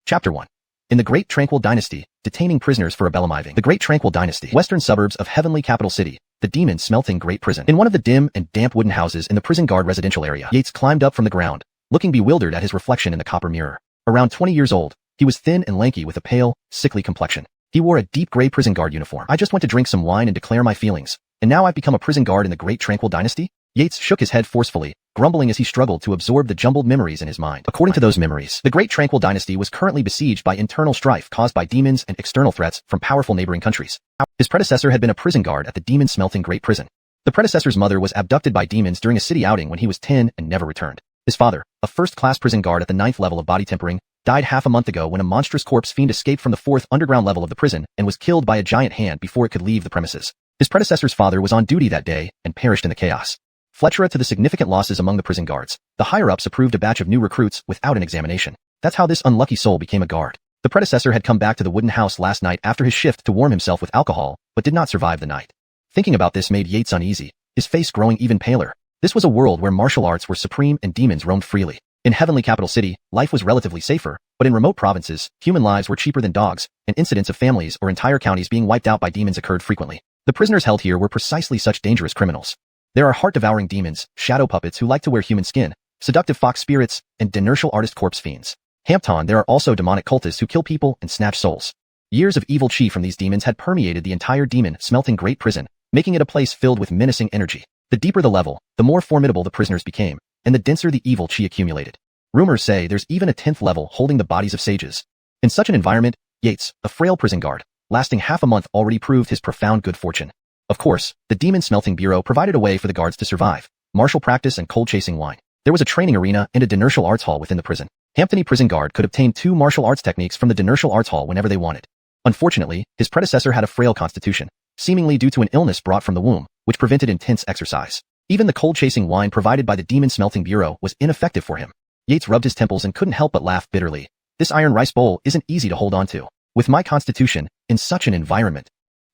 Chapter 1. In the Great Tranquil Dynasty, detaining prisoners for rebellumiving. The Great Tranquil Dynasty. Western suburbs of heavenly capital city, the demon-smelting Great Prison. In one of the dim and damp wooden houses in the prison guard residential area, Yates climbed up from the ground, looking bewildered at his reflection in the copper mirror. Around 20 years old, he was thin and lanky with a pale, sickly complexion. He wore a deep gray prison guard uniform. I just went to drink some wine and declare my feelings, and now I've become a prison guard in the Great Tranquil Dynasty? Yates shook his head forcefully, grumbling as he struggled to absorb the jumbled memories in his mind. According to those memories, the Great Tranquil Dynasty was currently besieged by internal strife caused by demons and external threats from powerful neighboring countries. His predecessor had been a prison guard at the demon-smelting Great Prison. The predecessor's mother was abducted by demons during a city outing when he was 10 and never returned. His father, a first-class prison guard at the 9th level of body tempering, died half a month ago when a monstrous corpse fiend escaped from the 4th underground level of the prison and was killed by a giant hand before it could leave the premises. His predecessor's father was on duty that day and perished in the chaos. Fletcher to the significant losses among the prison guards, the higher-ups approved a batch of new recruits without an examination. That's how this unlucky soul became a guard. The predecessor had come back to the wooden house last night after his shift to warm himself with alcohol, but did not survive the night. Thinking about this made Yates uneasy, his face growing even paler. This was a world where martial arts were supreme and demons roamed freely. In heavenly capital city, life was relatively safer, but in remote provinces, human lives were cheaper than dogs, and incidents of families or entire counties being wiped out by demons occurred frequently. The prisoners held here were precisely such dangerous criminals. There are heart-devouring demons, shadow puppets who like to wear human skin, seductive fox spirits, and inertial artist corpse fiends. Hampton, there are also demonic cultists who kill people and snatch souls. Years of evil chi from these demons had permeated the entire demon-smelting Great Prison, making it a place filled with menacing energy. The deeper the level, the more formidable the prisoners became, and the denser the evil chi accumulated. Rumors say there's even a 10th level holding the bodies of sages. In such an environment, Yates, a frail prison guard, lasting half a month already proved his profound good fortune. Of course, the demon-smelting bureau provided a way for the guards to survive, martial practice and cold-chasing wine. There was a training arena and a dinertial arts hall within the prison. Hampton prison guard could obtain 2 martial arts techniques from the dinertial arts hall whenever they wanted. Unfortunately, his predecessor had a frail constitution, seemingly due to an illness brought from the womb, which prevented intense exercise. Even the cold-chasing wine provided by the demon-smelting bureau was ineffective for him. Yates rubbed his temples and couldn't help but laugh bitterly. This iron rice bowl isn't easy to hold on to. With my constitution, in such an environment,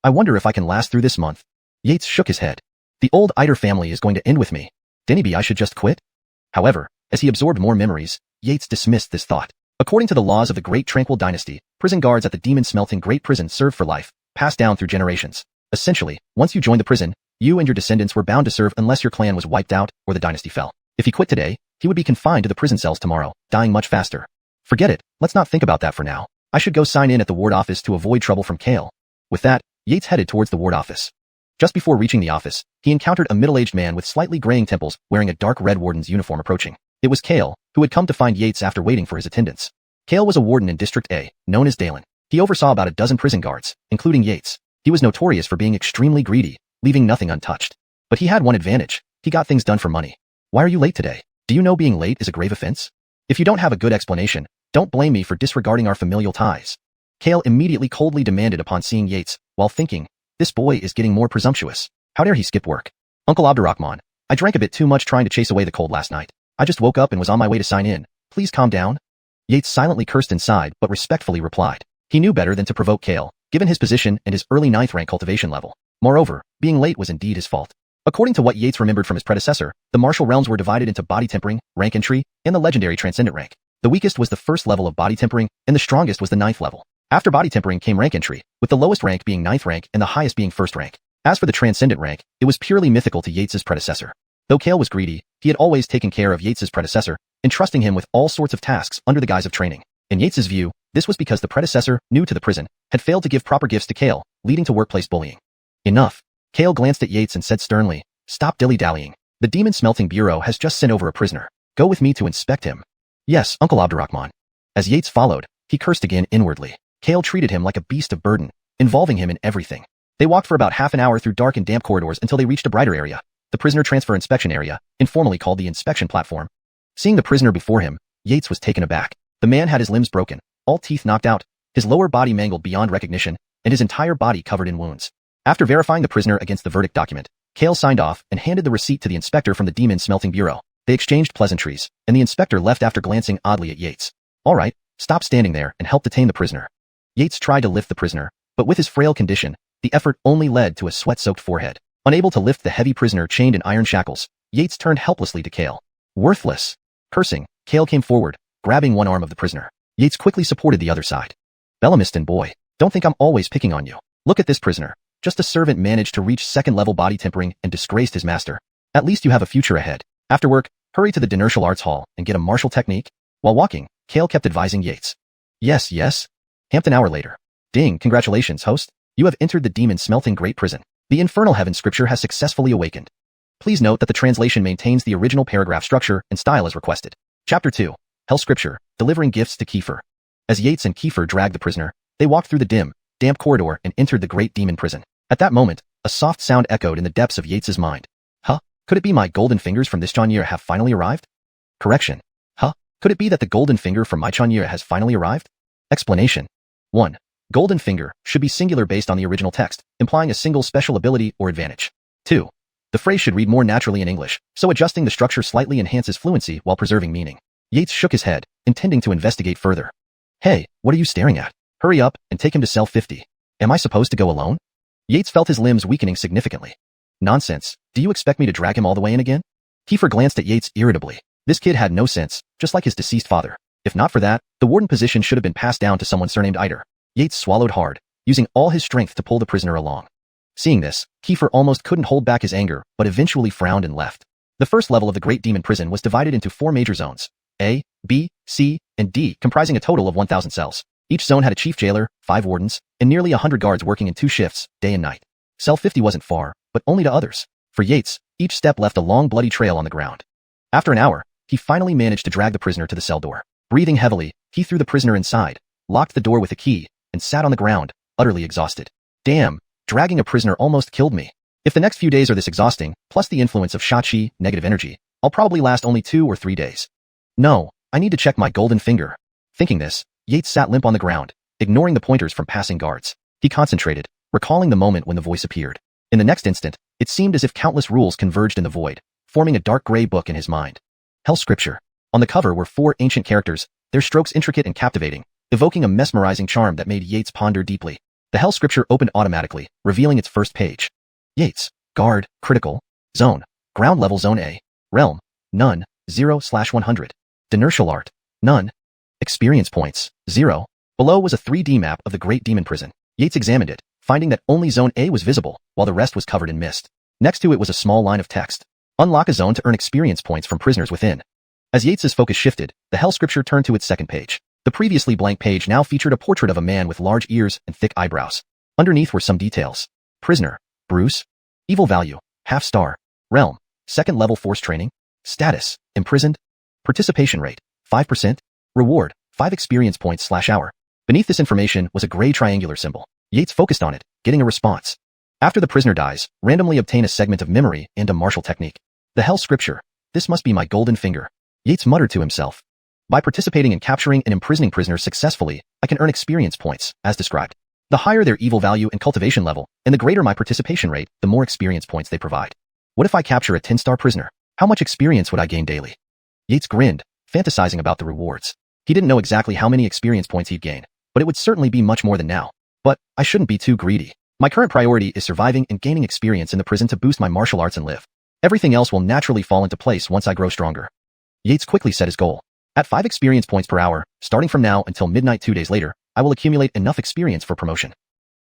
I wonder if I can last through this month. Yates shook his head. The old Eider family is going to end with me. Maybe I should just quit? However, as he absorbed more memories, Yates dismissed this thought. According to the laws of the Great Tranquil Dynasty, prison guards at the demon-smelting Great Prison served for life, passed down through generations. Essentially, once you joined the prison, you and your descendants were bound to serve unless your clan was wiped out or the dynasty fell. If he quit today, he would be confined to the prison cells tomorrow, dying much faster. Forget it, let's not think about that for now. I should go sign in at the ward office to avoid trouble from Quelled. With that, Yates headed towards the ward office. Just before reaching the office, he encountered a middle-aged man with slightly graying temples wearing a dark red warden's uniform approaching. It was Quelled, who had come to find Yates after waiting for his attendance. Quelled was a warden in District A, known as Dalen. He oversaw about a dozen prison guards, including Yates. He was notorious for being extremely greedy, leaving nothing untouched. But he had one advantage. He got things done for money. Why are you late today? Do you know being late is a grave offense? If you don't have a good explanation, don't blame me for disregarding our familial ties. Quelled immediately coldly demanded upon seeing Yates, while thinking, this boy is getting more presumptuous. How dare he skip work? Uncle Abdurrahman, I drank a bit too much trying to chase away the cold last night. I just woke up and was on my way to sign in. Please calm down. Yates silently cursed inside but respectfully replied. He knew better than to provoke Quelled, given his position and his early 9th rank cultivation level. Moreover, being late was indeed his fault. According to what Yates remembered from his predecessor, the martial realms were divided into body tempering, rank entry, and the legendary transcendent rank. The weakest was the 1st level of body tempering, and the strongest was the 9th level. After body tempering came rank entry, with the lowest rank being 9th rank and the highest being 1st rank. As for the transcendent rank, it was purely mythical to Yates's predecessor. Though Quelled was greedy, he had always taken care of Yates's predecessor, entrusting him with all sorts of tasks under the guise of training. In Yates's view, this was because the predecessor, new to the prison, had failed to give proper gifts to Quelled, leading to workplace bullying. Enough. Quelled glanced at Yates and said sternly, stop dilly-dallying. The demon-smelting bureau has just sent over a prisoner. Go with me to inspect him. Yes, Uncle Abdurrahman. As Yates followed, he cursed again inwardly. Quelled treated him like a beast of burden, involving him in everything. They walked for about half an hour through dark and damp corridors until they reached a brighter area, the prisoner transfer inspection area, informally called the inspection platform. Seeing the prisoner before him, Yates was taken aback. The man had his limbs broken, all teeth knocked out, his lower body mangled beyond recognition, and his entire body covered in wounds. After verifying the prisoner against the verdict document, Quelled signed off and handed the receipt to the inspector from the demon-smelting bureau. They exchanged pleasantries, and the inspector left after glancing oddly at Yates. All right, stop standing there and help detain the prisoner. Yates tried to lift the prisoner, but with his frail condition, the effort only led to a sweat-soaked forehead. Unable to lift the heavy prisoner chained in iron shackles, Yates turned helplessly to Quelled. Worthless. Cursing, Quelled came forward, grabbing one arm of the prisoner. Yates quickly supported the other side. Belamiston boy, don't think I'm always picking on you. Look at this prisoner. Just a servant managed to reach second-level body tempering and disgraced his master. At least you have a future ahead. After work, hurry to the Dinertial Arts Hall and get a martial technique. While walking, Kale kept advising Yates. Yes, yes. An hour later. Ding, congratulations, host. You have entered the demon-smelting great prison. The infernal heaven scripture has successfully awakened. Please note that the translation maintains the original paragraph structure and style as requested. Chapter 2. Hell Scripture, Delivering Gifts to Kiefer. As Yates and Kiefer dragged the prisoner, they walked through the dim, damp corridor and entered the great demon prison. At that moment, a soft sound echoed in the depths of Yates's mind. Huh? Could it be my golden fingers from this Xianxia have finally arrived? Correction. Huh? Could it be that the golden finger from my Xianxia has finally arrived? Explanation. 1. Golden finger should be singular based on the original text, implying a single special ability or advantage. 2. The phrase should read more naturally in English, so adjusting the structure slightly enhances fluency while preserving meaning. Yates shook his head, intending to investigate further. Hey, what are you staring at? Hurry up and take him to cell 50. Am I supposed to go alone? Yates felt his limbs weakening significantly. Nonsense. Do you expect me to drag him all the way in again? Kiefer glanced at Yates irritably. This kid had no sense, just like his deceased father. If not for that, the warden position should have been passed down to someone surnamed Eider. Yates swallowed hard, using all his strength to pull the prisoner along. Seeing this, Kiefer almost couldn't hold back his anger, but eventually frowned and left. The first level of the Great Demon Prison was divided into 4 major zones, A, B, C, and D, comprising a total of 1,000 cells. Each zone had a chief jailer, 5 wardens, and nearly 100 guards working in 2 shifts, day and night. Cell 50 wasn't far, but only to others. For Yates, each step left a long bloody trail on the ground. After an hour, he finally managed to drag the prisoner to the cell door. Breathing heavily, he threw the prisoner inside, locked the door with a key, and sat on the ground, utterly exhausted. Damn, dragging a prisoner almost killed me. If the next few days are this exhausting, plus the influence of Shachi, negative energy, I'll probably last only 2 or 3 days. No, I need to check my golden finger. Thinking this, Yates sat limp on the ground, ignoring the pointers from passing guards. He concentrated, recalling the moment when the voice appeared. In the next instant, it seemed as if countless rules converged in the void, forming a dark gray book in his mind. Hell Scripture. On the cover were 4 ancient characters, their strokes intricate and captivating, evoking a mesmerizing charm that made Yates ponder deeply. The Hell Scripture opened automatically, revealing its first page. Yates, Guard, Critical, Zone, Ground Level Zone A, Realm, None, 0/100. Dinertial Art, None. Experience Points, 0. Below was a 3D map of the Great Demon Prison. Yates examined it, finding that only Zone A was visible, while the rest was covered in mist. Next to it was a small line of text. Unlock a zone to earn experience points from prisoners within. As Yates's focus shifted, the Hell Scripture turned to its second page. The previously blank page now featured a portrait of a man with large ears and thick eyebrows. Underneath were some details. Prisoner, Bruce. Evil value, half star. Realm, second level force training. Status, imprisoned. Participation rate, 5%. Reward, 5 experience points/hour. Beneath this information was a gray triangular symbol. Yates focused on it, getting a response. After the prisoner dies, randomly obtain a segment of memory and a martial technique. The Hell Scripture. This must be my golden finger. Yates muttered to himself. By participating in capturing and imprisoning prisoners successfully, I can earn experience points, as described. The higher their evil value and cultivation level, and the greater my participation rate, the more experience points they provide. What if I capture a 10-star prisoner? How much experience would I gain daily? Yates grinned, fantasizing about the rewards. He didn't know exactly how many experience points he'd gain, but it would certainly be much more than now. But I shouldn't be too greedy. My current priority is surviving and gaining experience in the prison to boost my martial arts and live. Everything else will naturally fall into place once I grow stronger. Yates quickly set his goal. At 5 experience points per hour, starting from now until midnight 2 days later, I will accumulate enough experience for promotion.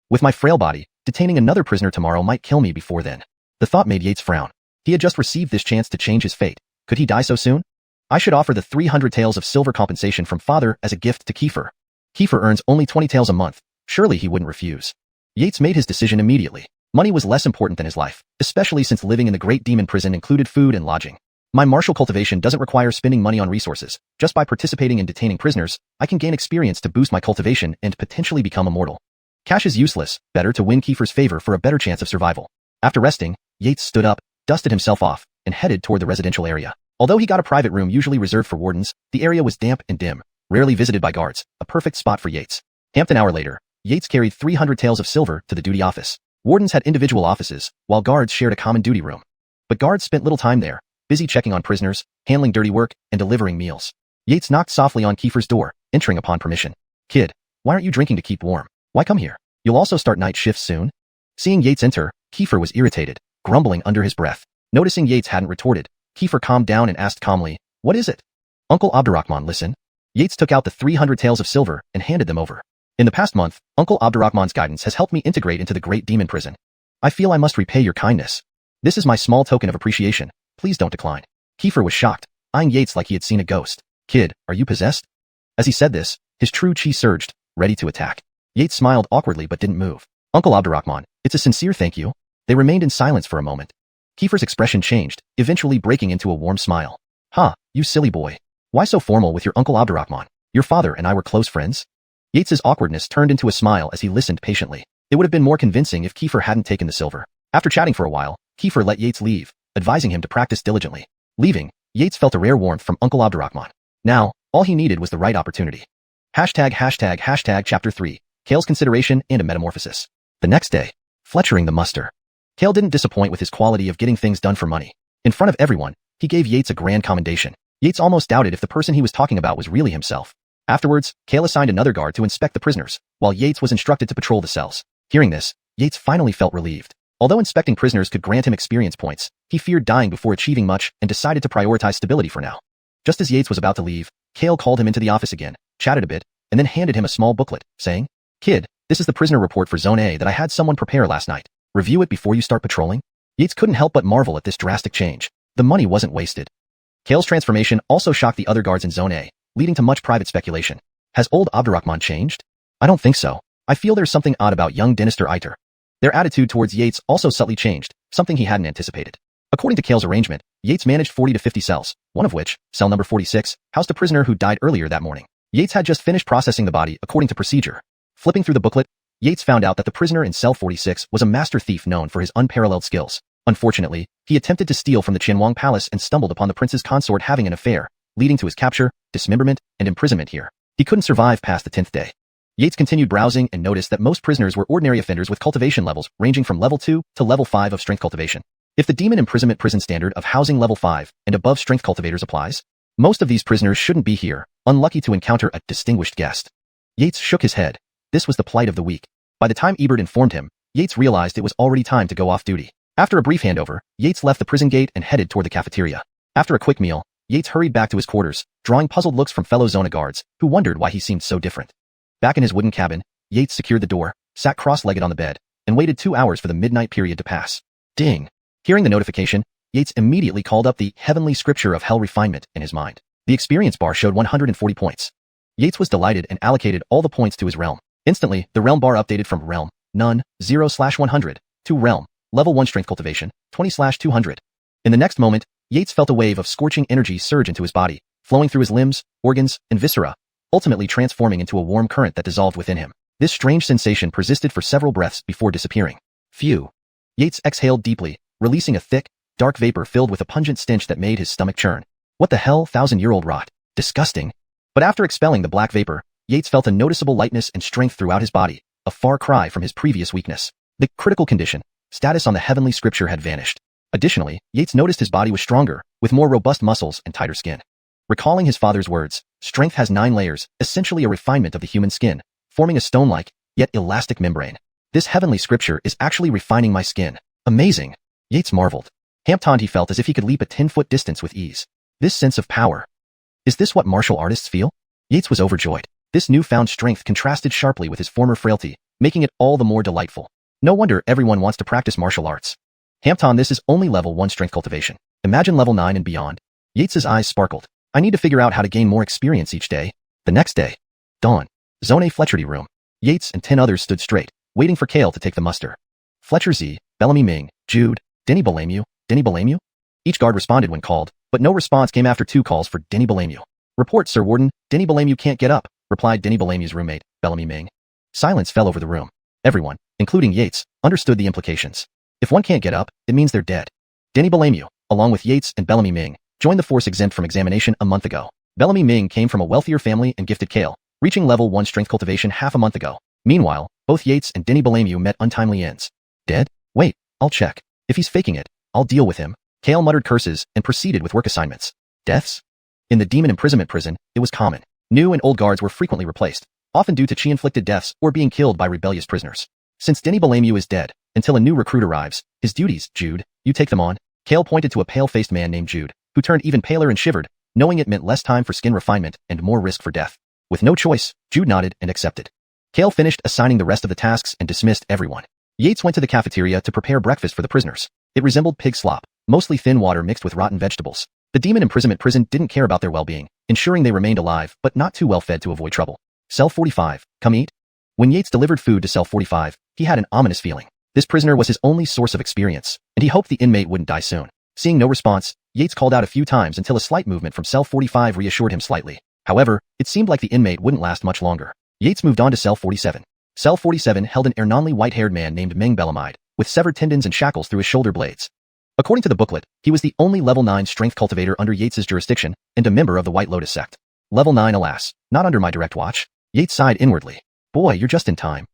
With my frail body, detaining another prisoner tomorrow might kill me before then. The thought made Yates frown. He had just received this chance to change his fate. Could he die so soon? I should offer the 300 taels of silver compensation from father as a gift to Kiefer. Kiefer earns only 20 taels a month. Surely he wouldn't refuse. Yates made his decision immediately. Money was less important than his life, especially since living in the Great Demon Prison included food and lodging. My martial cultivation doesn't require spending money on resources. Just by participating in detaining prisoners, I can gain experience to boost my cultivation and potentially become immortal. Cash is useless, better to win Kiefer's favor for a better chance of survival. After resting, Yates stood up, dusted himself off, and headed toward the residential area. Although he got a private room usually reserved for wardens, the area was damp and dim, rarely visited by guards, a perfect spot for Yates. An hour later, Yates carried 300 taels of silver to the duty office. Wardens had individual offices, while guards shared a common duty room. But guards spent little time there, busy checking on prisoners, handling dirty work, and delivering meals. Yates knocked softly on Kiefer's door, entering upon permission. Kid, why aren't you drinking to keep warm? Why come here? You'll also start night shifts soon? Seeing Yates enter, Kiefer was irritated, grumbling under his breath. Noticing Yates hadn't retorted, Kiefer calmed down and asked calmly, what is it? Uncle Abdurrahman, listen. Yates took out the 300 taels of silver and handed them over. In the past month, Uncle Abdurrahman's guidance has helped me integrate into the great demon prison. I feel I must repay your kindness. This is my small token of appreciation. Please don't decline. Kiefer was shocked, eyeing Yates like he had seen a ghost. Kid, are you possessed? As he said this, his true chi surged, ready to attack. Yates smiled awkwardly but didn't move. Uncle Abdurrahman, it's a sincere thank you. They remained in silence for a moment. Kiefer's expression changed, eventually breaking into a warm smile. Ha, you silly boy. Why so formal with your Uncle Abdurrahman? Your father and I were close friends? Yates's awkwardness turned into a smile as he listened patiently. It would have been more convincing if Kiefer hadn't taken the silver. After chatting for a while, Kiefer let Yates leave, advising him to practice diligently. Leaving, Yates felt a rare warmth from Uncle Abdurrahman. Now, all he needed was the right opportunity. Chapter 3, Kale's Consideration and a Metamorphosis. The next day, fletchering the muster. Kale didn't disappoint with his quality of getting things done for money. In front of everyone, he gave Yates a grand commendation. Yates almost doubted if the person he was talking about was really himself. Afterwards, Kale assigned another guard to inspect the prisoners, while Yates was instructed to patrol the cells. Hearing this, Yates finally felt relieved. Although inspecting prisoners could grant him experience points, he feared dying before achieving much and decided to prioritize stability for now. Just as Yates was about to leave, Kale called him into the office again, chatted a bit, and then handed him a small booklet, saying, Kid, this is the prisoner report for Zone A that I had someone prepare last night. Review it before you start patrolling? Yates couldn't help but marvel at this drastic change. The money wasn't wasted. Kale's transformation also shocked the other guards in Zone A, leading to much private speculation. Has old Abdurrahman changed? I don't think so. I feel there's something odd about young Dynasty Iter. Their attitude towards Yates also subtly changed, something he hadn't anticipated. According to Kale's arrangement, Yates managed 40 to 50 cells, one of which, cell number 46, housed a prisoner who died earlier that morning. Yates had just finished processing the body according to procedure. Flipping through the booklet, Yates found out that the prisoner in cell 46 was a master thief known for his unparalleled skills. Unfortunately, he attempted to steal from the Qianwang palace and stumbled upon the prince's consort having an affair, leading to his capture, dismemberment, and imprisonment here. He couldn't survive past the 10th day. Yates continued browsing and noticed that most prisoners were ordinary offenders with cultivation levels ranging from level 2 to level 5 of strength cultivation. If the demon imprisonment prison standard of housing level 5 and above strength cultivators applies, most of these prisoners shouldn't be here, unlucky to encounter a distinguished guest. Yates shook his head. This was the plight of the weak. By the time Ebert informed him, Yates realized it was already time to go off duty. After a brief handover, Yates left the prison gate and headed toward the cafeteria. After a quick meal, Yates hurried back to his quarters, drawing puzzled looks from fellow Zona guards, who wondered why he seemed so different. Back in his wooden cabin, Yates secured the door, sat cross-legged on the bed, and waited 2 hours for the midnight period to pass. Ding! Hearing the notification, Yates immediately called up the heavenly scripture of hell refinement in his mind. The experience bar showed 140 points. Yates was delighted and allocated all the points to his realm. Instantly, the realm bar updated from realm, none, 0/100, to realm, level 1 strength cultivation, 20/200. In the next moment, Yates felt a wave of scorching energy surge into his body, flowing through his limbs, organs, and viscera, ultimately transforming into a warm current that dissolved within him. This strange sensation persisted for several breaths before disappearing. Phew. Yates exhaled deeply, releasing a thick, dark vapor filled with a pungent stench that made his stomach churn. What the hell, 1,000-year-old rot? Disgusting. But after expelling the black vapor, Yates felt a noticeable lightness and strength throughout his body, a far cry from his previous weakness. The critical condition, status on the heavenly scripture had vanished. Additionally, Yates noticed his body was stronger, with more robust muscles and tighter skin. Recalling his father's words, strength has 9 layers, essentially a refinement of the human skin, forming a stone-like, yet elastic membrane. This heavenly scripture is actually refining my skin. Amazing. Yates marveled. Hampton he felt as if he could leap a 10-foot distance with ease. This sense of power. Is this what martial artists feel? Yates was overjoyed. This newfound strength contrasted sharply with his former frailty, making it all the more delightful. No wonder everyone wants to practice martial arts. Hampton, this is only level 1 strength cultivation. Imagine level 9 and beyond. Yates's eyes sparkled. I need to figure out how to gain more experience each day. The next day. Dawn. Zone A Fletchery room. Yates and 10 others stood straight, waiting for Kale to take the muster. Fletcher Z, Bellamy Ming, Jude, Denny Bellamy, Denny Bellamy? Each guard responded when called, but no response came after 2 calls for Denny Bellamy. Report, Sir Warden, Denny Bellamy can't get up, replied Denny Bellamy's roommate, Bellamy Ming. Silence fell over the room. Everyone, including Yates, understood the implications. If one can't get up, it means they're dead. Denny Bellamy, along with Yates and Bellamy Ming, joined the force exempt from examination a month ago. Bellamy Ming came from a wealthier family and gifted Kale, reaching level 1 strength cultivation half a month ago. Meanwhile, both Yates and Denny Bellamy met untimely ends. Dead? Wait, I'll check. If he's faking it, I'll deal with him. Kale muttered curses and proceeded with work assignments. Deaths? In the demon imprisonment prison, it was common. New and old guards were frequently replaced, often due to Qi-inflicted deaths or being killed by rebellious prisoners. Since Denny Bellamy is dead, until a new recruit arrives, his duties, Jude, you take them on. Kale pointed to a pale-faced man named Jude, who turned even paler and shivered, knowing it meant less time for skin refinement and more risk for death. With no choice, Jude nodded and accepted. Kale finished assigning the rest of the tasks and dismissed everyone. Yates went to the cafeteria to prepare breakfast for the prisoners. It resembled pig slop, mostly thin water mixed with rotten vegetables. The demon imprisonment prison didn't care about their well-being, ensuring they remained alive but not too well fed to avoid trouble. Cell 45, come eat? When Yates delivered food to Cell 45, he had an ominous feeling. This prisoner was his only source of experience, and he hoped the inmate wouldn't die soon. Seeing no response, Yates called out a few times until a slight movement from Cell 45 reassured him slightly. However, it seemed like the inmate wouldn't last much longer. Yates moved on to Cell 47. Cell 47 held an ernonly white-haired man named Meng Belamide, with severed tendons and shackles through his shoulder blades. According to the booklet, he was the only level 9 strength cultivator under Yates's jurisdiction and a member of the White Lotus sect. Level 9, alas, not under my direct watch. Yates sighed inwardly. Boy, you're just in time.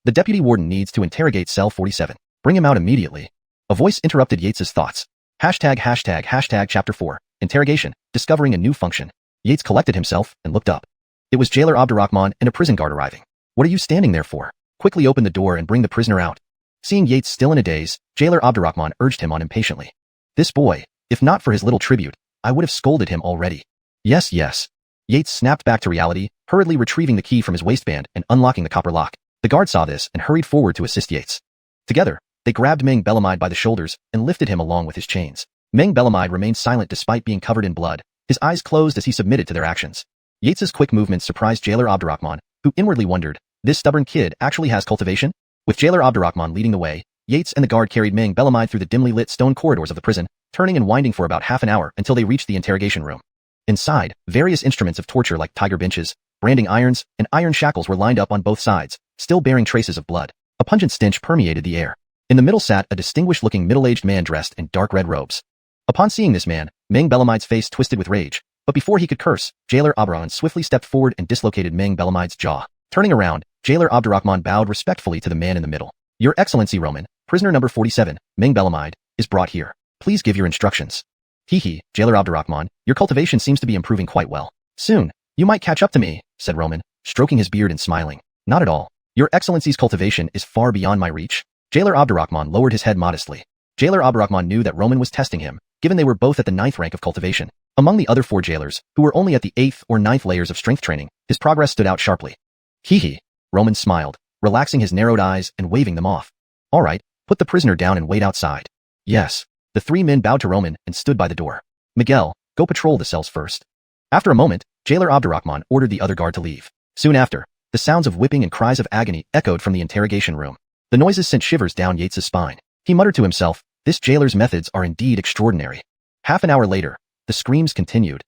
The deputy warden needs to interrogate Cell 47. Bring him out immediately. A voice interrupted Yates's thoughts. ##### Chapter 4. Interrogation, discovering a new function. Yates collected himself and looked up. It was Jailer Abdurrahman and a prison guard arriving. What are you standing there for? Quickly open the door and bring the prisoner out. Seeing Yates still in a daze, Jailer Abdurrahman urged him on impatiently. This boy, if not for his little tribute, I would have scolded him already. Yes, yes. Yates snapped back to reality, hurriedly retrieving the key from his waistband and unlocking the copper lock. The guard saw this and hurried forward to assist Yates. Together, they grabbed Meng Belamide by the shoulders and lifted him along with his chains. Meng Belamide remained silent despite being covered in blood, his eyes closed as he submitted to their actions. Yates's quick movements surprised Jailer Abdurrahman, who inwardly wondered, this stubborn kid actually has cultivation? With Jailer Abdurrahman leading the way, Yates and the guard carried Meng Belamide through the dimly lit stone corridors of the prison, turning and winding for about half an hour until they reached the interrogation room. Inside, various instruments of torture like tiger benches, branding irons, and iron shackles were lined up on both sides, still bearing traces of blood. A pungent stench permeated the air. In the middle sat a distinguished-looking middle-aged man dressed in dark red robes. Upon seeing this man, Meng Belamide's face twisted with rage, but before he could curse, Jailer Abdurrahman swiftly stepped forward and dislocated Meng Belamide's jaw. Turning around, Jailer Abdurrahman bowed respectfully to the man in the middle. Your Excellency Roman, prisoner number 47, Meng Belamide, is brought here. Please give your instructions. Hee, Jailer Abdurrahman, your cultivation seems to be improving quite well. Soon, you might catch up to me, said Roman, stroking his beard and smiling. Not at all. Your Excellency's cultivation is far beyond my reach. Jailer Abdurrahman lowered his head modestly. Jailer Abdurrahman knew that Roman was testing him, given they were both at the 9th rank of cultivation. Among the other 4 jailers, who were only at the 8th or 9th layers of strength training, his progress stood out sharply. Hee, Roman smiled, relaxing his narrowed eyes and waving them off. All right, put the prisoner down and wait outside. Yes. The 3 men bowed to Roman and stood by the door. Miguel, go patrol the cells first. After a moment, Jailer Abdurrahman ordered the other guard to leave. Soon after, the sounds of whipping and cries of agony echoed from the interrogation room. The noises sent shivers down Yates's spine. He muttered to himself, this jailer's methods are indeed extraordinary. Half an hour later, the screams continued.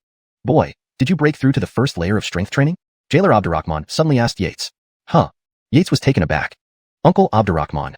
Boy, did you break through to the first layer of strength training? Jailer Abdurrahman suddenly asked Yates. Huh. Yates was taken aback. Uncle Abdurrahman.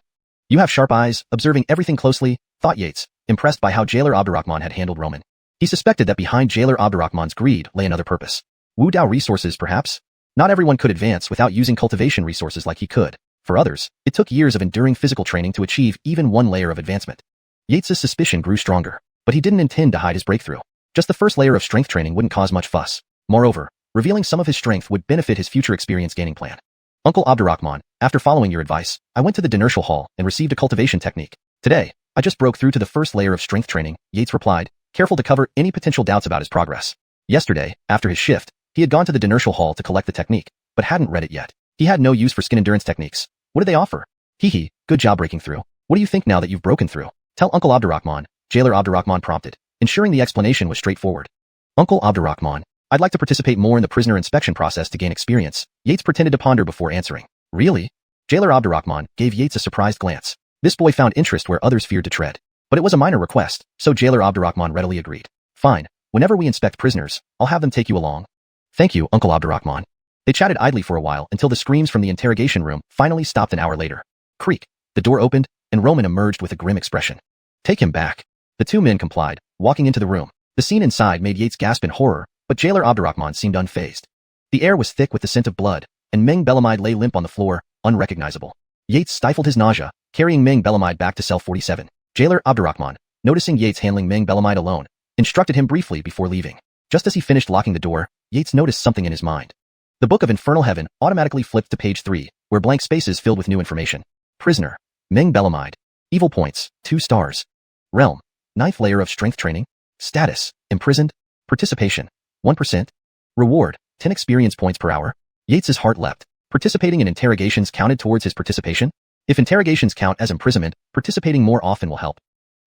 You have sharp eyes, observing everything closely, thought Yates, impressed by how Jailer Abdurrahman had handled Roman. He suspected that behind Jailer Abdurrahman's greed lay another purpose. Wu Dao resources, perhaps? Not everyone could advance without using cultivation resources like he could. For others, it took years of enduring physical training to achieve even one layer of advancement. Yates's suspicion grew stronger, but he didn't intend to hide his breakthrough. Just the first layer of strength training wouldn't cause much fuss. Moreover, revealing some of his strength would benefit his future experience-gaining plan. Uncle Abdurrahman, after following your advice, I went to the Dynasty Hall and received a cultivation technique. Today, I just broke through to the first layer of strength training, Yates replied, careful to cover any potential doubts about his progress. Yesterday, after his shift, he had gone to the Dynasty Hall to collect the technique, but hadn't read it yet. He had no use for skin endurance techniques. What did they offer? Hee, good job breaking through. What do you think now that you've broken through? Tell Uncle Abdurrahman, Jailer Abdurrahman prompted, ensuring the explanation was straightforward. Uncle Abdurrahman, I'd like to participate more in the prisoner inspection process to gain experience, Yates pretended to ponder before answering. Really? Jailer Abdurrahman gave Yates a surprised glance. This boy found interest where others feared to tread. But it was a minor request, so Jailer Abdurrahman readily agreed. Fine, whenever we inspect prisoners, I'll have them take you along. Thank you, Uncle Abdurrahman. They chatted idly for a while until the screams from the interrogation room finally stopped an hour later. Creak, the door opened, and Roman emerged with a grim expression. Take him back. The 2 men complied, walking into the room. The scene inside made Yates gasp in horror, but Jailer Abdurrahman seemed unfazed. The air was thick with the scent of blood, and Meng Belamide lay limp on the floor, unrecognizable. Yates stifled his nausea, carrying Meng Belamide back to cell 47. Jailer Abdurrahman, noticing Yates handling Meng Belamide alone, instructed him briefly before leaving. Just as he finished locking the door, Yates noticed something in his mind. The Book of Infernal Heaven automatically flipped to page 3, where blank spaces filled with new information. Prisoner, Meng Belamide. Evil points, 2 stars. Realm, 9th layer of strength training. Status, imprisoned. Participation, 1%. Reward, 10 experience points per hour. Yates's heart leapt. Participating in interrogations counted towards his participation? If interrogations count as imprisonment, participating more often will help.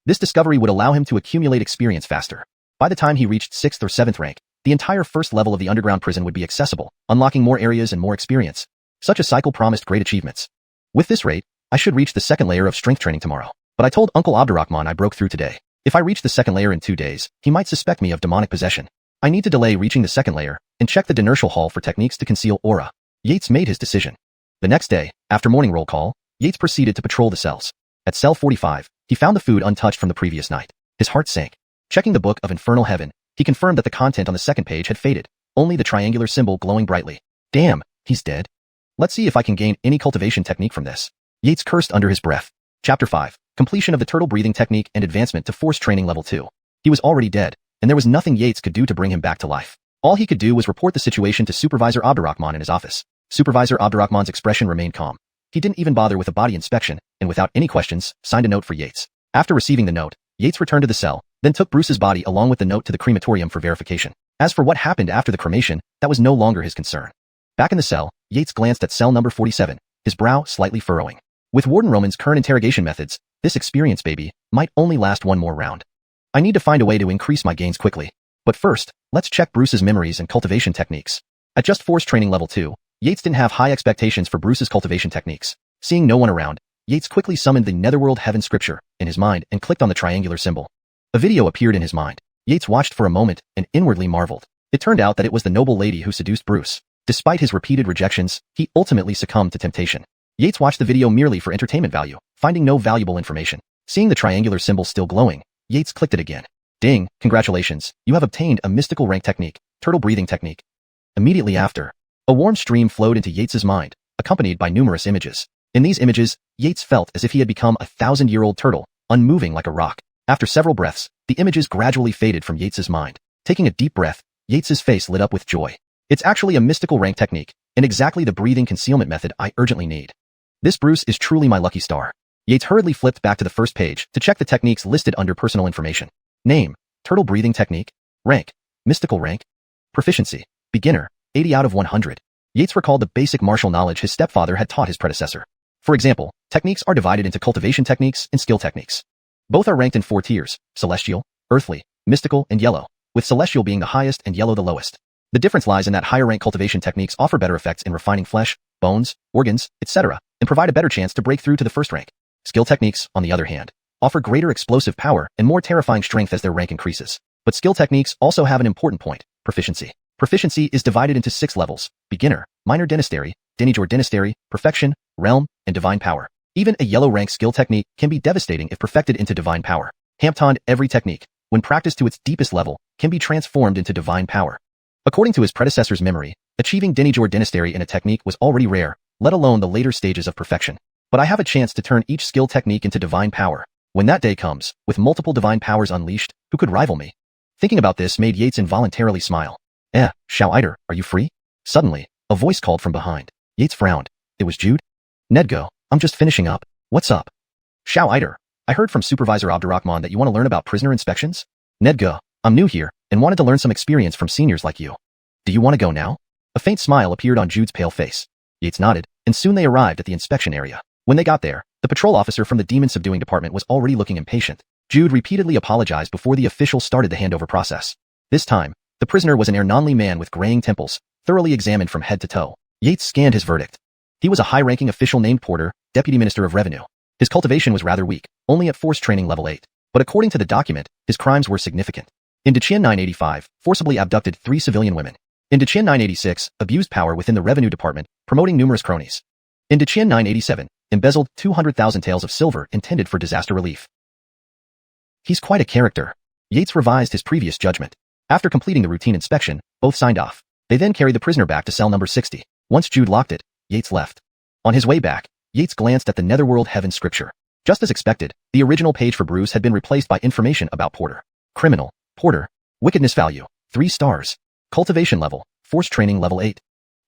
This discovery would allow him to accumulate experience faster. By the time he reached 6th or 7th rank, the entire first level of the underground prison would be accessible, unlocking more areas and more experience. Such a cycle promised great achievements. With this rate, I should reach the second layer of strength training tomorrow. But I told Uncle Abdurrahman I broke through today. If I reach the second layer in 2 days, he might suspect me of demonic possession. I need to delay reaching the second layer and check the Dinertial Hall for techniques to conceal aura. Yates made his decision. The next day, after morning roll call, Yates proceeded to patrol the cells. At cell 45, he found the food untouched from the previous night. His heart sank. Checking the Book of Infernal Heaven, he confirmed that the content on the second page had faded, only the triangular symbol glowing brightly. Damn, he's dead. Let's see if I can gain any cultivation technique from this. Yates cursed under his breath. Chapter 5. Completion of the turtle breathing technique and advancement to force training level 2. He was already dead, and there was nothing Yates could do to bring him back to life. All he could do was report the situation to Supervisor Abdurrahman in his office. Supervisor Abdurrahman's expression remained calm. He didn't even bother with a body inspection, and without any questions, signed a note for Yates. After receiving the note, Yates returned to the cell, then took Bruce's body along with the note to the crematorium for verification. As for what happened after the cremation, that was no longer his concern. Back in the cell, Yates glanced at cell number 47, his brow slightly furrowing. With Warden Roman's current interrogation methods, this experience baby might only last one more round. I need to find a way to increase my gains quickly. But first, let's check Bruce's memories and cultivation techniques. At just force training level 2, Yates didn't have high expectations for Bruce's cultivation techniques. Seeing no one around, Yates quickly summoned the Netherworld Heaven scripture in his mind and clicked on the triangular symbol. A video appeared in his mind. Yates watched for a moment and inwardly marveled. It turned out that it was the noble lady who seduced Bruce. Despite his repeated rejections, he ultimately succumbed to temptation. Yates watched the video merely for entertainment value, finding no valuable information. Seeing the triangular symbol still glowing, Yates clicked it again. Ding, congratulations, you have obtained a mystical rank technique, turtle breathing technique. Immediately after, a warm stream flowed into Yates's mind, accompanied by numerous images. In these images, Yates felt as if he had become a 1,000-year-old turtle, unmoving like a rock. After several breaths, the images gradually faded from Yates's mind. Taking a deep breath, Yates's face lit up with joy. It's actually a mystical rank technique, and exactly the breathing concealment method I urgently need. This Bruce is truly my lucky star. Yates hurriedly flipped back to the first page to check the techniques listed under personal information. Name, turtle breathing technique. Rank, mystical rank. Proficiency, beginner, 80 out of 100. Yates recalled the basic martial knowledge his stepfather had taught his predecessor. For example, techniques are divided into cultivation techniques and skill techniques. Both are ranked in 4 tiers, celestial, earthly, mystical, and yellow, with celestial being the highest and yellow the lowest. The difference lies in that higher rank cultivation techniques offer better effects in refining flesh, bones, organs, etc., and provide a better chance to break through to the first rank. Skill techniques, on the other hand, offer greater explosive power and more terrifying strength as their rank increases. But skill techniques also have an important point, proficiency. Proficiency is divided into 6 levels: beginner, minor dynasty, dynasty or dynasty, perfection, realm, and divine power. Even a yellow rank skill technique can be devastating if perfected into divine power. Hamptoned, every technique, when practiced to its deepest level, can be transformed into divine power. According to his predecessor's memory, achieving dynasty or dynasty in a technique was already rare, let alone the later stages of perfection. But I have a chance to turn each skill technique into divine power. When that day comes, with multiple divine powers unleashed, who could rival me? Thinking about this made Yates involuntarily smile. Xianxia, are you free? Suddenly, a voice called from behind. Yates frowned. It was Jude. Nedgo, I'm just finishing up. What's up? Xianxia, I heard from Supervisor Abdurrahman that you want to learn about prisoner inspections? Nedgo, I'm new here, and wanted to learn some experience from seniors like you. Do you want to go now? A faint smile appeared on Jude's pale face. Yates nodded, and soon they arrived at the inspection area. When they got there, the patrol officer from the demon subduing department was already looking impatient. Jude repeatedly apologized before the official started the handover process. This time, the prisoner was an Ernonly man with graying temples, thoroughly examined from head to toe. Yates scanned his verdict. He was a high-ranking official named Porter, Deputy Minister of Revenue. His cultivation was rather weak, only at force training level 8. But according to the document, his crimes were significant. In Qian 985, forcibly abducted 3 civilian women. In Qian 986, abused power within the revenue department, promoting numerous cronies. In Qian 987, embezzled 200,000 taels of silver intended for disaster relief. He's quite a character. Yates revised his previous judgment. After completing the routine inspection, both signed off. They then carried the prisoner back to cell number 60. Once Jude locked it, Yates left. On his way back, Yates glanced at the Netherworld Heaven scripture. Just as expected, the original page for Bruce had been replaced by information about Porter. Criminal, Porter. Wickedness value, 3 stars. Cultivation level, force training level 8.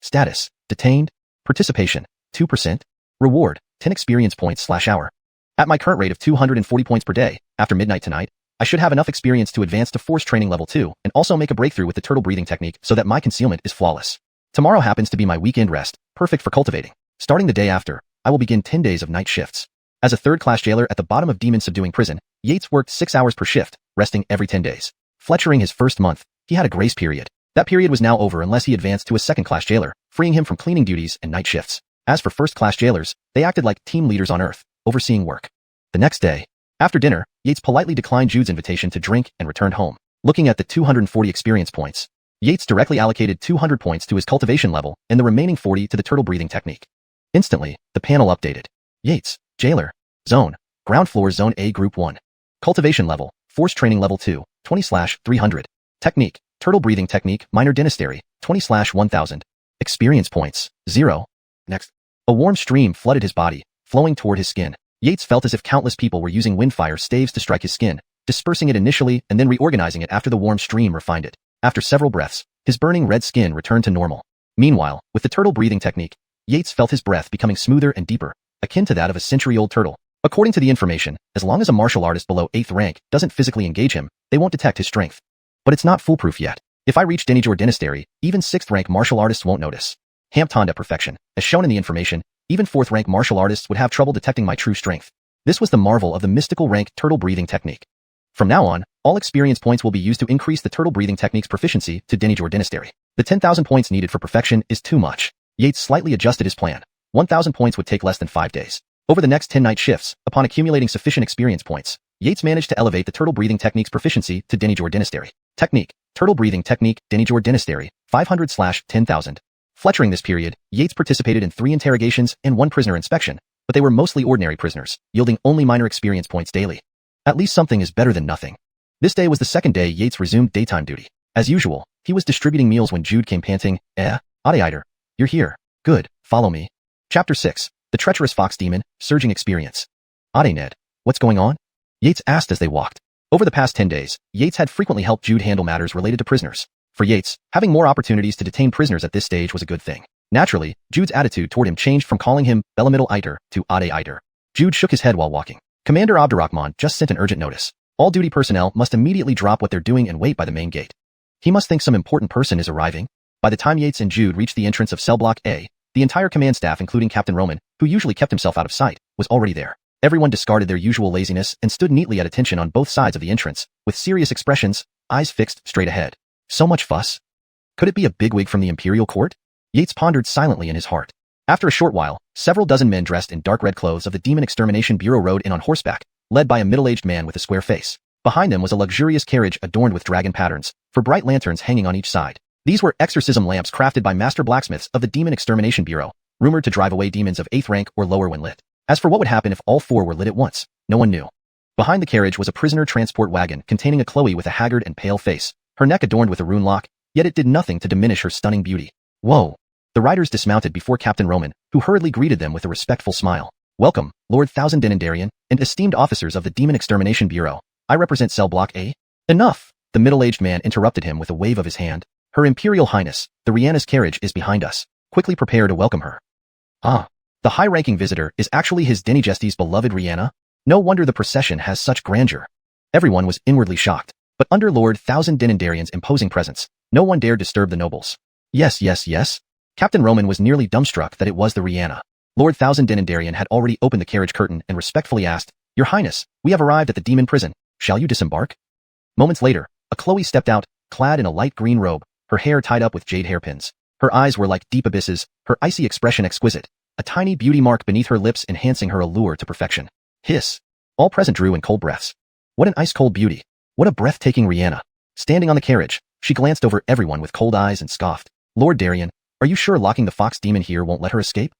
Status, detained. Participation, 2%. Reward, 10 experience points/hour. At my current rate of 240 points per day, after midnight tonight, I should have enough experience to advance to force training level 2 and also make a breakthrough with the turtle breathing technique so that my concealment is flawless. Tomorrow happens to be my weekend rest, perfect for cultivating. Starting the day after, I will begin 10 days of night shifts. As a third-class jailer at the bottom of demon subduing prison, Yates worked 6 hours per shift, resting every 10 days. Fletchering his first month, he had a grace period. That period was now over unless he advanced to a second-class jailer, freeing him from cleaning duties and night shifts. As for first-class jailers, they acted like team leaders on Earth, overseeing work. The next day, after dinner, Yates politely declined Jude's invitation to drink and returned home. Looking at the 240 experience points, Yates directly allocated 200 points to his cultivation level and the remaining 40 to the turtle breathing technique. Instantly, the panel updated. Yates, Jailer, Zone, Ground Floor Zone A Group 1. Cultivation level, Force Training Level 2, 20/300. Technique, Turtle Breathing Technique, Minor Dynasty, 20/1000. Experience points, 0. Next. A warm stream flooded his body, flowing toward his skin. Yates felt as if countless people were using windfire staves to strike his skin, dispersing it initially and then reorganizing it after the warm stream refined it. After several breaths, his burning red skin returned to normal. Meanwhile, with the turtle breathing technique, Yates felt his breath becoming smoother and deeper, akin to that of a century-old turtle. According to the information, as long as a martial artist below 8th rank doesn't physically engage him, they won't detect his strength. But it's not foolproof yet. If I reach Dynasty, even 6th rank martial artists won't notice. Hamptonda perfection. As shown in the information, even 4th rank martial artists would have trouble detecting my true strength. This was the marvel of the mystical rank turtle breathing technique. From now on, all experience points will be used to increase the turtle breathing technique's proficiency to Dynasty. The 10,000 points needed for perfection is too much. Yates slightly adjusted his plan. 1,000 points would take less than 5 days. Over the next 10 night shifts, upon accumulating sufficient experience points, Yates managed to elevate the turtle breathing technique's proficiency to Dynasty. Technique, Turtle Breathing Technique, Dynasty, 500/10,000. Fletchering this period, Yates participated in 3 interrogations and 1 prisoner inspection, but they were mostly ordinary prisoners, yielding only minor experience points daily. At least something is better than nothing. This day was the second day Yates resumed daytime duty. As usual, he was distributing meals when Jude came panting, Ade, you're here. Good, follow me. Chapter 6, The Treacherous Fox Demon, Surging Experience. Ade Ned, what's going on? Yates asked as they walked. Over the past 10 days, Yates had frequently helped Jude handle matters related to prisoners. For Yates, having more opportunities to detain prisoners at this stage was a good thing. Naturally, Jude's attitude toward him changed from calling him Belamiddle Iter to Ade Iter. Jude shook his head while walking. Commander Abdurrahman just sent an urgent notice. All duty personnel must immediately drop what they're doing and wait by the main gate. He must think some important person is arriving. By the time Yates and Jude reached the entrance of Cell Block A, the entire command staff, including Captain Roman, who usually kept himself out of sight, was already there. Everyone discarded their usual laziness and stood neatly at attention on both sides of the entrance, with serious expressions, eyes fixed straight ahead. So much fuss. Could it be a bigwig from the Imperial Court? Yates pondered silently in his heart. After a short while, several dozen men dressed in dark red clothes of the Demon Extermination Bureau rode in on horseback, led by a middle-aged man with a square face. Behind them was a luxurious carriage adorned with dragon patterns, for bright lanterns hanging on each side. These were exorcism lamps crafted by master blacksmiths of the Demon Extermination Bureau, rumored to drive away demons of 8th rank or lower when lit. As for what would happen if all 4 were lit at once, no one knew. Behind the carriage was a prisoner transport wagon containing a Chloe with a haggard and pale face, her neck adorned with a rune lock, yet it did nothing to diminish her stunning beauty. Whoa! The riders dismounted before Captain Roman, who hurriedly greeted them with a respectful smile. Welcome, Lord Thousand Denendarian, and esteemed officers of the Demon Extermination Bureau. I represent Cell Block A. Enough! The middle-aged man interrupted him with a wave of his hand. Her Imperial Highness, the Rihanna's carriage is behind us. Quickly prepare to welcome her. Ah! The high-ranking visitor is actually His Majesty's beloved Rihanna? No wonder the procession has such grandeur. Everyone was inwardly shocked, but under Lord Thousand Denendarian's imposing presence, no one dared disturb the nobles. Yes. Captain Roman was nearly dumbstruck that it was the Rihanna. Lord Thousand Denendarian had already opened the carriage curtain and respectfully asked, Your Highness, we have arrived at the demon prison. Shall you disembark? Moments later, a Chloe stepped out, clad in a light green robe, her hair tied up with jade hairpins. Her eyes were like deep abysses, her icy expression exquisite, a tiny beauty mark beneath her lips enhancing her allure to perfection. Hiss! All present drew in cold breaths. What an ice-cold beauty. What a breathtaking Rihanna. Standing on the carriage, she glanced over everyone with cold eyes and scoffed. Lord Darien, are you sure locking the fox demon here won't let her escape?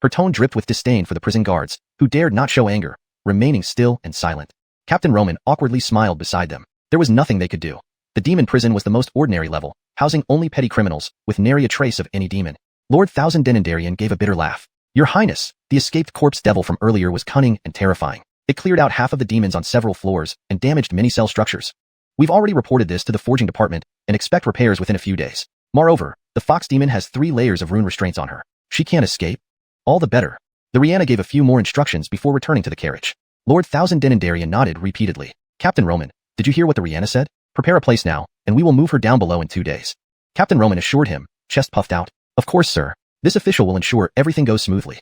Her tone dripped with disdain for the prison guards, who dared not show anger, remaining still and silent. Captain Roman awkwardly smiled beside them. There was nothing they could do. The demon prison was the most ordinary level, housing only petty criminals, with nary a trace of any demon. Lord Thousand Denendarian gave a bitter laugh. Your Highness, the escaped corpse devil from earlier was cunning and terrifying. It cleared out half of the demons on several floors and damaged many cell structures. We've already reported this to the forging department and expect repairs within a few days. Moreover, the fox demon has 3 layers of rune restraints on her. She can't escape. All the better. The Rihanna gave a few more instructions before returning to the carriage. Lord Thousand Denendarian nodded repeatedly. Captain Roman, Did you hear what the Rihanna said? Prepare a place now, and we will move her down below in 2 days. Captain Roman assured him, chest puffed out. Of course, sir. This official will ensure everything goes smoothly.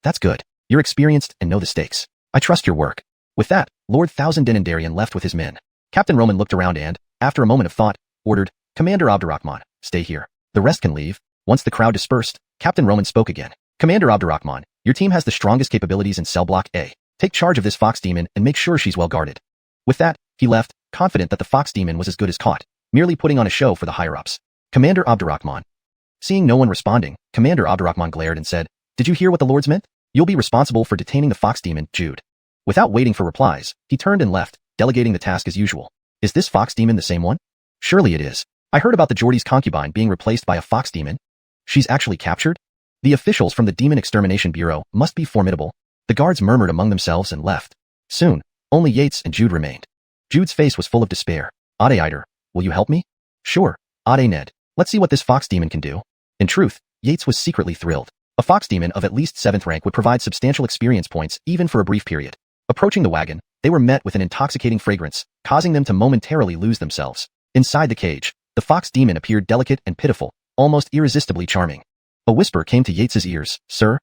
That's good. You're experienced and know the stakes. I trust your work. With that, Lord Thousand Dinandarian left with his men. Captain Roman looked around and, after a moment of thought, ordered, Commander Abdurrahman, stay here. The rest can leave. Once the crowd dispersed, Captain Roman spoke again. Commander Abdurrahman, your team has the strongest capabilities in Cell Block A. Take charge of this fox demon and make sure she's well guarded. With that, he left, confident that the fox demon was as good as caught, merely putting on a show for the higher-ups. Commander Abdurrahman. Seeing no one responding, Commander Abdurrahman glared and said, Did you hear what the lords meant? You'll be responsible for detaining the fox demon, Jude. Without waiting for replies, he turned and left, delegating the task as usual. Is this fox demon the same one? Surely it is. I heard about the Geordie's concubine being replaced by a fox demon. She's actually captured? The officials from the Demon Extermination Bureau must be formidable. The guards murmured among themselves and left. Soon, only Yates and Jude remained. Jude's face was full of despair. Ade Eider, will you help me? Sure, Ade Ned. Let's see what this fox demon can do. In truth, Yates was secretly thrilled. A fox demon of at least 7th rank would provide substantial experience points even for a brief period. Approaching the wagon, they were met with an intoxicating fragrance, causing them to momentarily lose themselves. Inside the cage, the fox demon appeared delicate and pitiful, almost irresistibly charming. A whisper came to Yates's ears, Sir,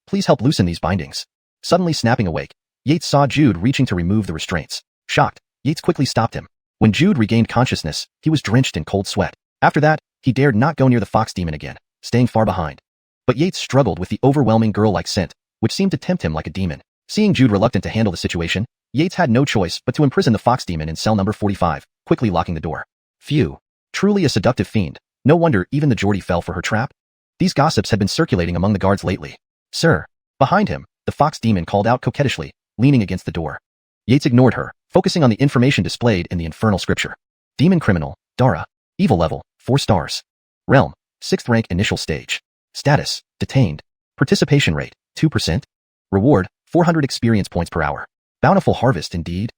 please help loosen these bindings. Suddenly snapping awake, Yates saw Jude reaching to remove the restraints. Shocked, Yates quickly stopped him. When Jude regained consciousness, he was drenched in cold sweat. After that, he dared not go near the fox demon again, staying far behind. But Yates struggled with the overwhelming girl-like scent, which seemed to tempt him like a demon. Seeing Jude reluctant to handle the situation, Yates had no choice but to imprison the fox demon in cell number 45, quickly locking the door. Phew. Truly a seductive fiend. No wonder even the Geordie fell for her trap. These gossips had been circulating among the guards lately. Sir. Behind him, the fox demon called out coquettishly, leaning against the door. Yates ignored her, focusing on the information displayed in the infernal scripture. Demon criminal, Dara. Evil level, 4 stars. Realm, 6th rank initial stage. Status, detained. Participation rate, 2%. Reward, 400 experience points per hour. Bountiful harvest indeed.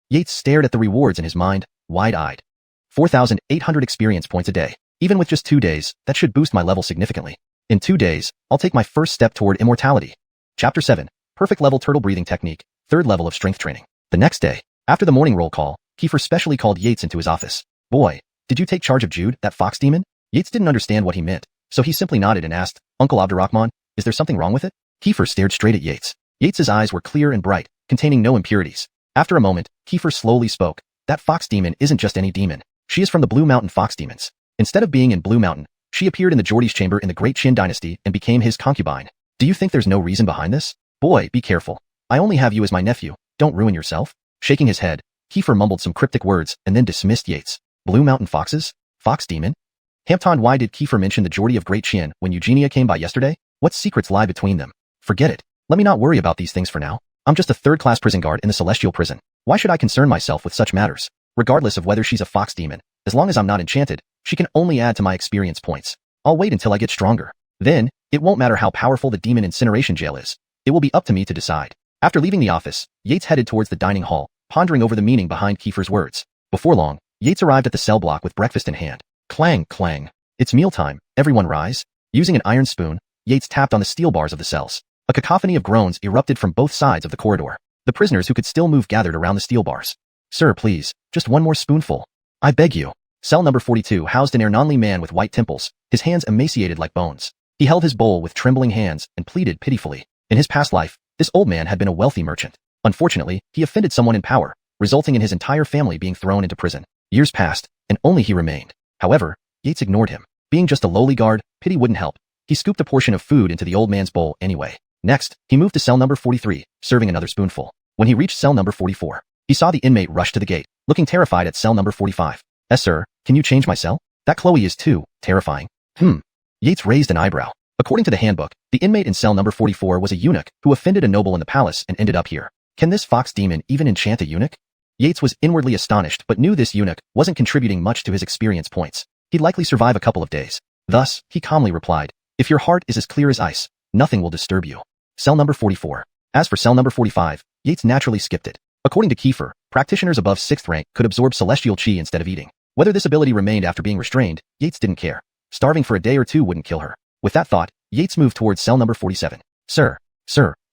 Yates stared at the rewards in his mind, wide-eyed. 4,800 experience points a day. Even with just 2 days, that should boost my level significantly. In 2 days, I'll take my first step toward immortality. Chapter 7. Perfect level turtle breathing technique, 3rd level of strength training. The next day, after the morning roll call, Kiefer specially called Yates into his office. Boy, did you take charge of Jude, that fox demon? Yates didn't understand what he meant, so he simply nodded and asked, Uncle Abdurrahman, is there something wrong with it? Kiefer stared straight at Yates. Yates's eyes were clear and bright, containing no impurities. After a moment, Kiefer slowly spoke. That fox demon isn't just any demon. She is from the Blue Mountain Fox Demons. Instead of being in Blue Mountain, she appeared in the Geordie's chamber in the Great Qian Dynasty and became his concubine. Do you think there's no reason behind this? Boy, be careful. I only have you as my nephew. Don't ruin yourself. Shaking his head, Kiefer mumbled some cryptic words and then dismissed Yates. Blue Mountain Foxes? Fox Demon? Hampton, why did Kiefer mention the Geordie of Great Qian when Eugenia came by yesterday? What secrets lie between them? Forget it. Let me not worry about these things for now. I'm just a 3rd-class prison guard in the Celestial Prison. Why should I concern myself with such matters? Regardless of whether she's a fox demon, as long as I'm not enchanted, she can only add to my experience points. I'll wait until I get stronger. Then, it won't matter how powerful the demon incineration jail is. It will be up to me to decide. After leaving the office, Yates headed towards the dining hall, pondering over the meaning behind Kiefer's words. Before long, Yates arrived at the cell block with breakfast in hand. Clang, clang. It's mealtime. Everyone rise. Using an iron spoon, Yates tapped on the steel bars of the cells. A cacophony of groans erupted from both sides of the corridor. The prisoners who could still move gathered around the steel bars. Sir, please, just one more spoonful. I beg you. Cell number 42 housed an Ernonly man with white temples, his hands emaciated like bones. He held his bowl with trembling hands and pleaded pitifully. In his past life, this old man had been a wealthy merchant. Unfortunately, he offended someone in power, resulting in his entire family being thrown into prison. Years passed, and only he remained. However, Yates ignored him. Being just a lowly guard, pity wouldn't help. He scooped a portion of food into the old man's bowl anyway. Next, he moved to cell number 43, serving another spoonful. When he reached cell number 44, he saw the inmate rush to the gate, looking terrified at cell number 45. Sir, can you change my cell? That Chloe is too terrifying. Yates raised an eyebrow. According to the handbook, the inmate in cell number 44 was a eunuch who offended a noble in the palace and ended up here. Can this fox demon even enchant a eunuch? Yates was inwardly astonished but knew this eunuch wasn't contributing much to his experience points. He'd likely survive a couple of days. Thus, he calmly replied, if your heart is as clear as ice, nothing will disturb you. Cell number 44. As for cell number 45, Yates naturally skipped it. According to Kiefer, practitioners above 6th rank could absorb celestial chi instead of eating. Whether this ability remained after being restrained, Yates didn't care. Starving for a day or two wouldn't kill her. With that thought, Yates moved towards cell number 47. Sir,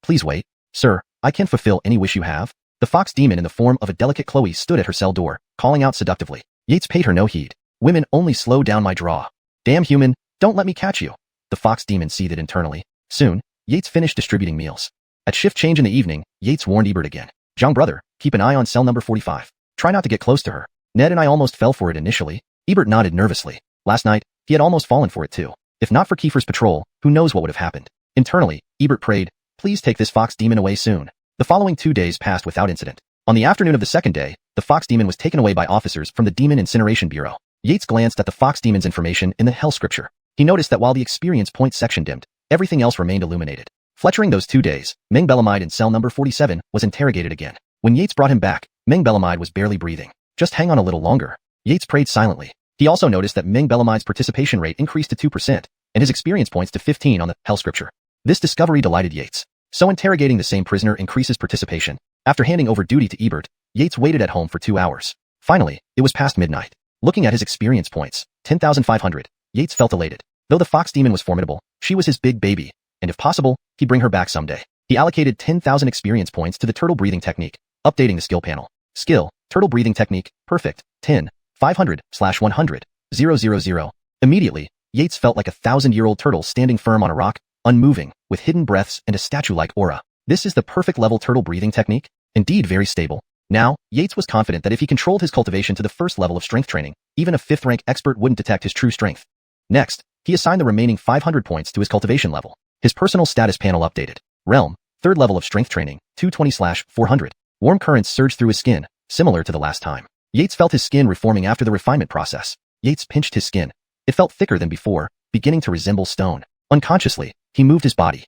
please wait. Sir, I can't fulfill any wish you have. The fox demon in the form of a delicate Chloe stood at her cell door, calling out seductively. Yates paid her no heed. Women only slow down my draw. Damn human, don't let me catch you. The fox demon seethed internally. Soon, Yates finished distributing meals. At shift change in the evening, Yates warned Ebert again. Zhang brother, keep an eye on cell number 45. Try not to get close to her. Ned and I almost fell for it initially. Ebert nodded nervously. Last night, he had almost fallen for it too. If not for Kiefer's patrol, who knows what would have happened. Internally, Ebert prayed, please take this fox demon away soon. The following 2 days passed without incident. On the afternoon of the second day, the fox demon was taken away by officers from the Demon Incineration Bureau. Yates glanced at the fox demon's information in the Hell Scripture. He noticed that while the experience point section dimmed, everything else remained illuminated. Fletchering those 2 days, Meng Belamide in cell number 47 was interrogated again. When Yates brought him back, Meng Belamide was barely breathing. Just hang on a little longer. Yates prayed silently. He also noticed that Meng Belamide's participation rate increased to 2%, and his experience points to 15 on the Hell Scripture. This discovery delighted Yates. So interrogating the same prisoner increases participation. After handing over duty to Ebert, Yates waited at home for 2 hours. Finally, it was past midnight. Looking at his experience points, 10,500, Yates felt elated. Though the fox demon was formidable, she was his big baby, and if possible, he'd bring her back someday. He allocated 10,000 experience points to the turtle breathing technique, updating the skill panel. Skill, turtle breathing technique, perfect, 10, 500/100, 000. Immediately, Yates felt like a 1,000-year-old turtle standing firm on a rock, unmoving, with hidden breaths and a statue-like aura. This is the perfect level turtle breathing technique, indeed very stable. Now, Yates was confident that if he controlled his cultivation to the first level of strength training, even a 5th-rank expert wouldn't detect his true strength. Next, he assigned the remaining 500 points to his cultivation level. His personal status panel updated. Realm, 3rd level of strength training, 220/400. Warm currents surged through his skin, similar to the last time. Yates felt his skin reforming after the refinement process. Yates pinched his skin. It felt thicker than before, beginning to resemble stone. Unconsciously, he moved his body.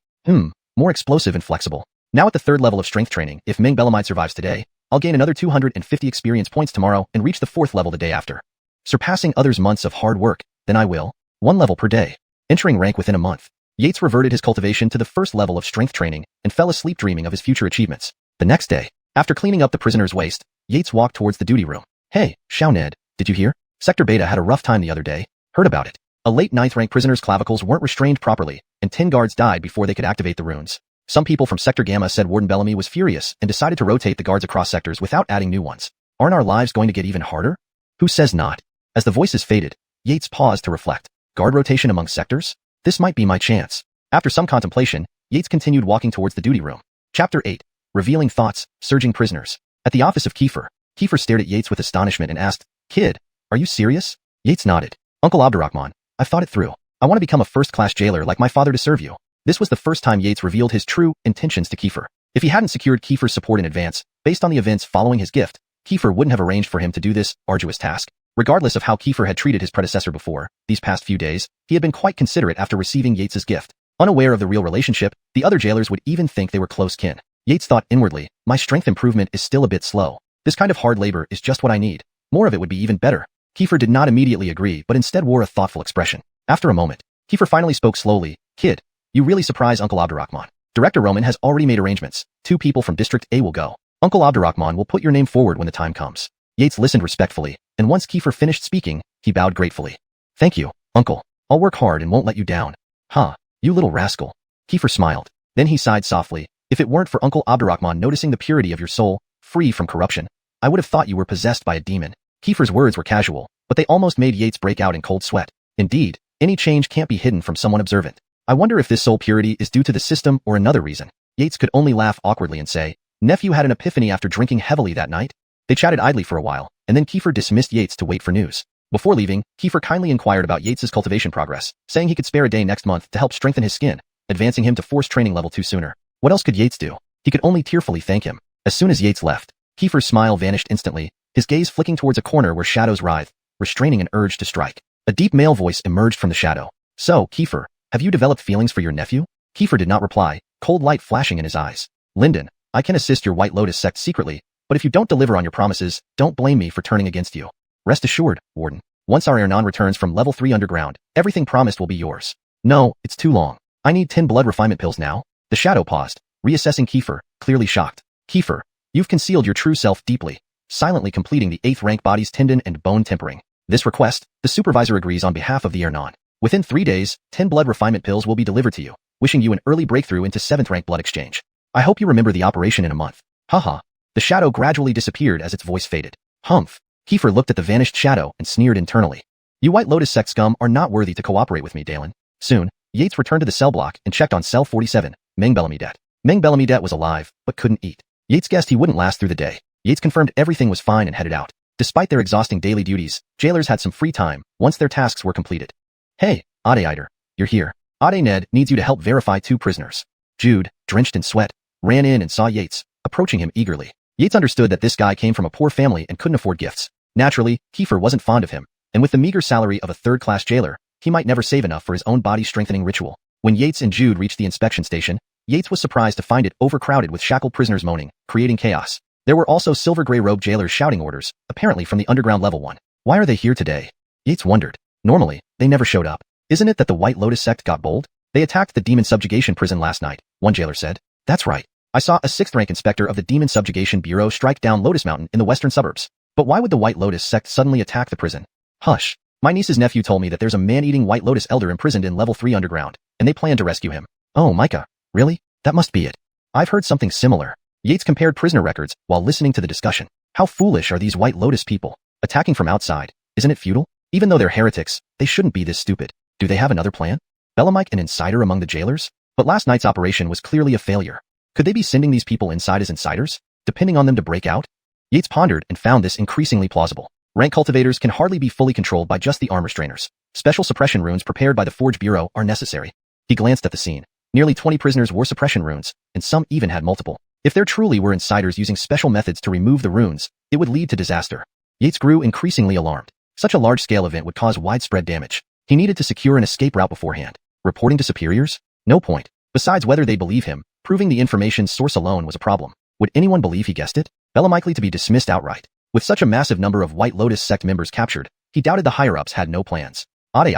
More explosive and flexible. Now at the 3rd level of strength training, if Meng Belamide survives today, I'll gain another 250 experience points tomorrow and reach the 4th level the day after. Surpassing others' months of hard work, then I will. 1 level per day. Entering rank within a month. Yates reverted his cultivation to the 1st level of strength training and fell asleep dreaming of his future achievements. The next day, after cleaning up the prisoner's waste, Yates walked towards the duty room. Hey, Xiao Ned, did you hear? Sector Beta had a rough time the other day. Heard about it. A late 9th rank prisoner's clavicles weren't restrained properly, and 10 guards died before they could activate the runes. Some people from Sector Gamma said Warden Bellamy was furious and decided to rotate the guards across sectors without adding new ones. Aren't our lives going to get even harder? Who says not? As the voices faded, Yates paused to reflect. Guard rotation among sectors? This might be my chance. After some contemplation, Yates continued walking towards the duty room. Chapter 8. Revealing Thoughts, Surging Prisoners. At the office of Kiefer, Kiefer stared at Yates with astonishment and asked, Kid, are you serious? Yates nodded. Uncle Abdurrahman, I've thought it through. I want to become a first-class jailer like my father to serve you. This was the first time Yates revealed his true intentions to Kiefer. If he hadn't secured Kiefer's support in advance, based on the events following his gift, Kiefer wouldn't have arranged for him to do this arduous task. Regardless of how Kiefer had treated his predecessor before, these past few days, he had been quite considerate after receiving Yates's gift. Unaware of the real relationship, the other jailers would even think they were close kin. Yates thought inwardly, my strength improvement is still a bit slow. This kind of hard labor is just what I need. More of it would be even better. Kiefer did not immediately agree but instead wore a thoughtful expression. After a moment, Kiefer finally spoke slowly. Kid, you really surprise Uncle Abdurrahman. Director Roman has already made arrangements. 2 people from District A will go. Uncle Abdurrahman will put your name forward when the time comes. Yates listened respectfully, and once Kiefer finished speaking, he bowed gratefully. Thank you, Uncle. I'll work hard and won't let you down. Huh, you little rascal. Kiefer smiled. Then he sighed softly. If it weren't for Uncle Abdurrahman noticing the purity of your soul, free from corruption, I would have thought you were possessed by a demon. Kiefer's words were casual, but they almost made Yates break out in cold sweat. Indeed, any change can't be hidden from someone observant. I wonder if this soul purity is due to the system or another reason. Yates could only laugh awkwardly and say, Nephew had an epiphany after drinking heavily that night. They chatted idly for a while, and then Kiefer dismissed Yates to wait for news. Before leaving, Kiefer kindly inquired about Yates's cultivation progress, saying he could spare a day next month to help strengthen his skin, advancing him to force training level 2 sooner. What else could Yates do? He could only tearfully thank him. As soon as Yates left, Kiefer's smile vanished instantly, his gaze flicking towards a corner where shadows writhed, restraining an urge to strike. A deep male voice emerged from the shadow. So, Kiefer, have you developed feelings for your nephew? Kiefer did not reply, cold light flashing in his eyes. Lyndon, I can assist your White Lotus sect secretly, but if you don't deliver on your promises, don't blame me for turning against you. Rest assured, Warden. Once our Ernan returns from level 3 underground, everything promised will be yours. No, it's too long. I need 10 blood refinement pills now. The shadow paused, reassessing Kiefer, clearly shocked. Kiefer, you've concealed your true self deeply, silently completing the 8th rank body's tendon and bone tempering. This request, the supervisor agrees on behalf of the Ernan. Within 3 days, 10 blood refinement pills will be delivered to you, wishing you an early breakthrough into 7th rank blood exchange. I hope you remember the operation in a month. Haha. The shadow gradually disappeared as its voice faded. Humph. Kiefer looked at the vanished shadow and sneered internally. You White Lotus sect scum are not worthy to cooperate with me, Dalen. Soon, Yates returned to the cell block and checked on cell 47, Meng Bellamy-det. Meng Bellamy-det was alive, but couldn't eat. Yates guessed he wouldn't last through the day. Yates confirmed everything was fine and headed out. Despite their exhausting daily duties, jailers had some free time once their tasks were completed. Hey, Ade, you're here. Ade Ned needs you to help verify 2 prisoners. Jude, drenched in sweat, ran in and saw Yates, approaching him eagerly. Yates understood that this guy came from a poor family and couldn't afford gifts. Naturally, Kiefer wasn't fond of him, and with the meager salary of a third-class jailer, he might never save enough for his own body-strengthening ritual. When Yates and Jude reached the inspection station, Yates was surprised to find it overcrowded with shackled prisoners moaning, creating chaos. There were also silver-gray-robed jailers shouting orders, apparently from the underground level 1. Why are they here today? Yates wondered. Normally, they never showed up. Isn't it that the White Lotus sect got bold? They attacked the demon subjugation prison last night, one jailer said. That's right. I saw a 6th-rank inspector of the Demon Subjugation Bureau strike down Lotus Mountain in the western suburbs. But why would the White Lotus sect suddenly attack the prison? Hush. My niece's nephew told me that there's a man-eating White Lotus elder imprisoned in level 3 underground, and they plan to rescue him. Oh, Micah. Really? That must be it. I've heard something similar. Yates compared prisoner records while listening to the discussion. How foolish are these White Lotus people? Attacking from outside. Isn't it futile? Even though they're heretics, they shouldn't be this stupid. Do they have another plan? Bellamike an insider among the jailers? But last night's operation was clearly a failure. Could they be sending these people inside as insiders, depending on them to break out? Yates pondered and found this increasingly plausible. Rank cultivators can hardly be fully controlled by just the arm restrainers. Special suppression runes prepared by the Forge Bureau are necessary. He glanced at the scene. Nearly 20 prisoners wore suppression runes, and some even had multiple. If there truly were insiders using special methods to remove the runes, it would lead to disaster. Yates grew increasingly alarmed. Such a large-scale event would cause widespread damage. He needed to secure an escape route beforehand. Reporting to superiors? No point. Besides whether they believe him, proving the information's source alone was a problem. Would anyone believe he guessed it? Bellamikely to be dismissed outright. With such a massive number of White Lotus sect members captured, he doubted the higher-ups had no plans. Ade,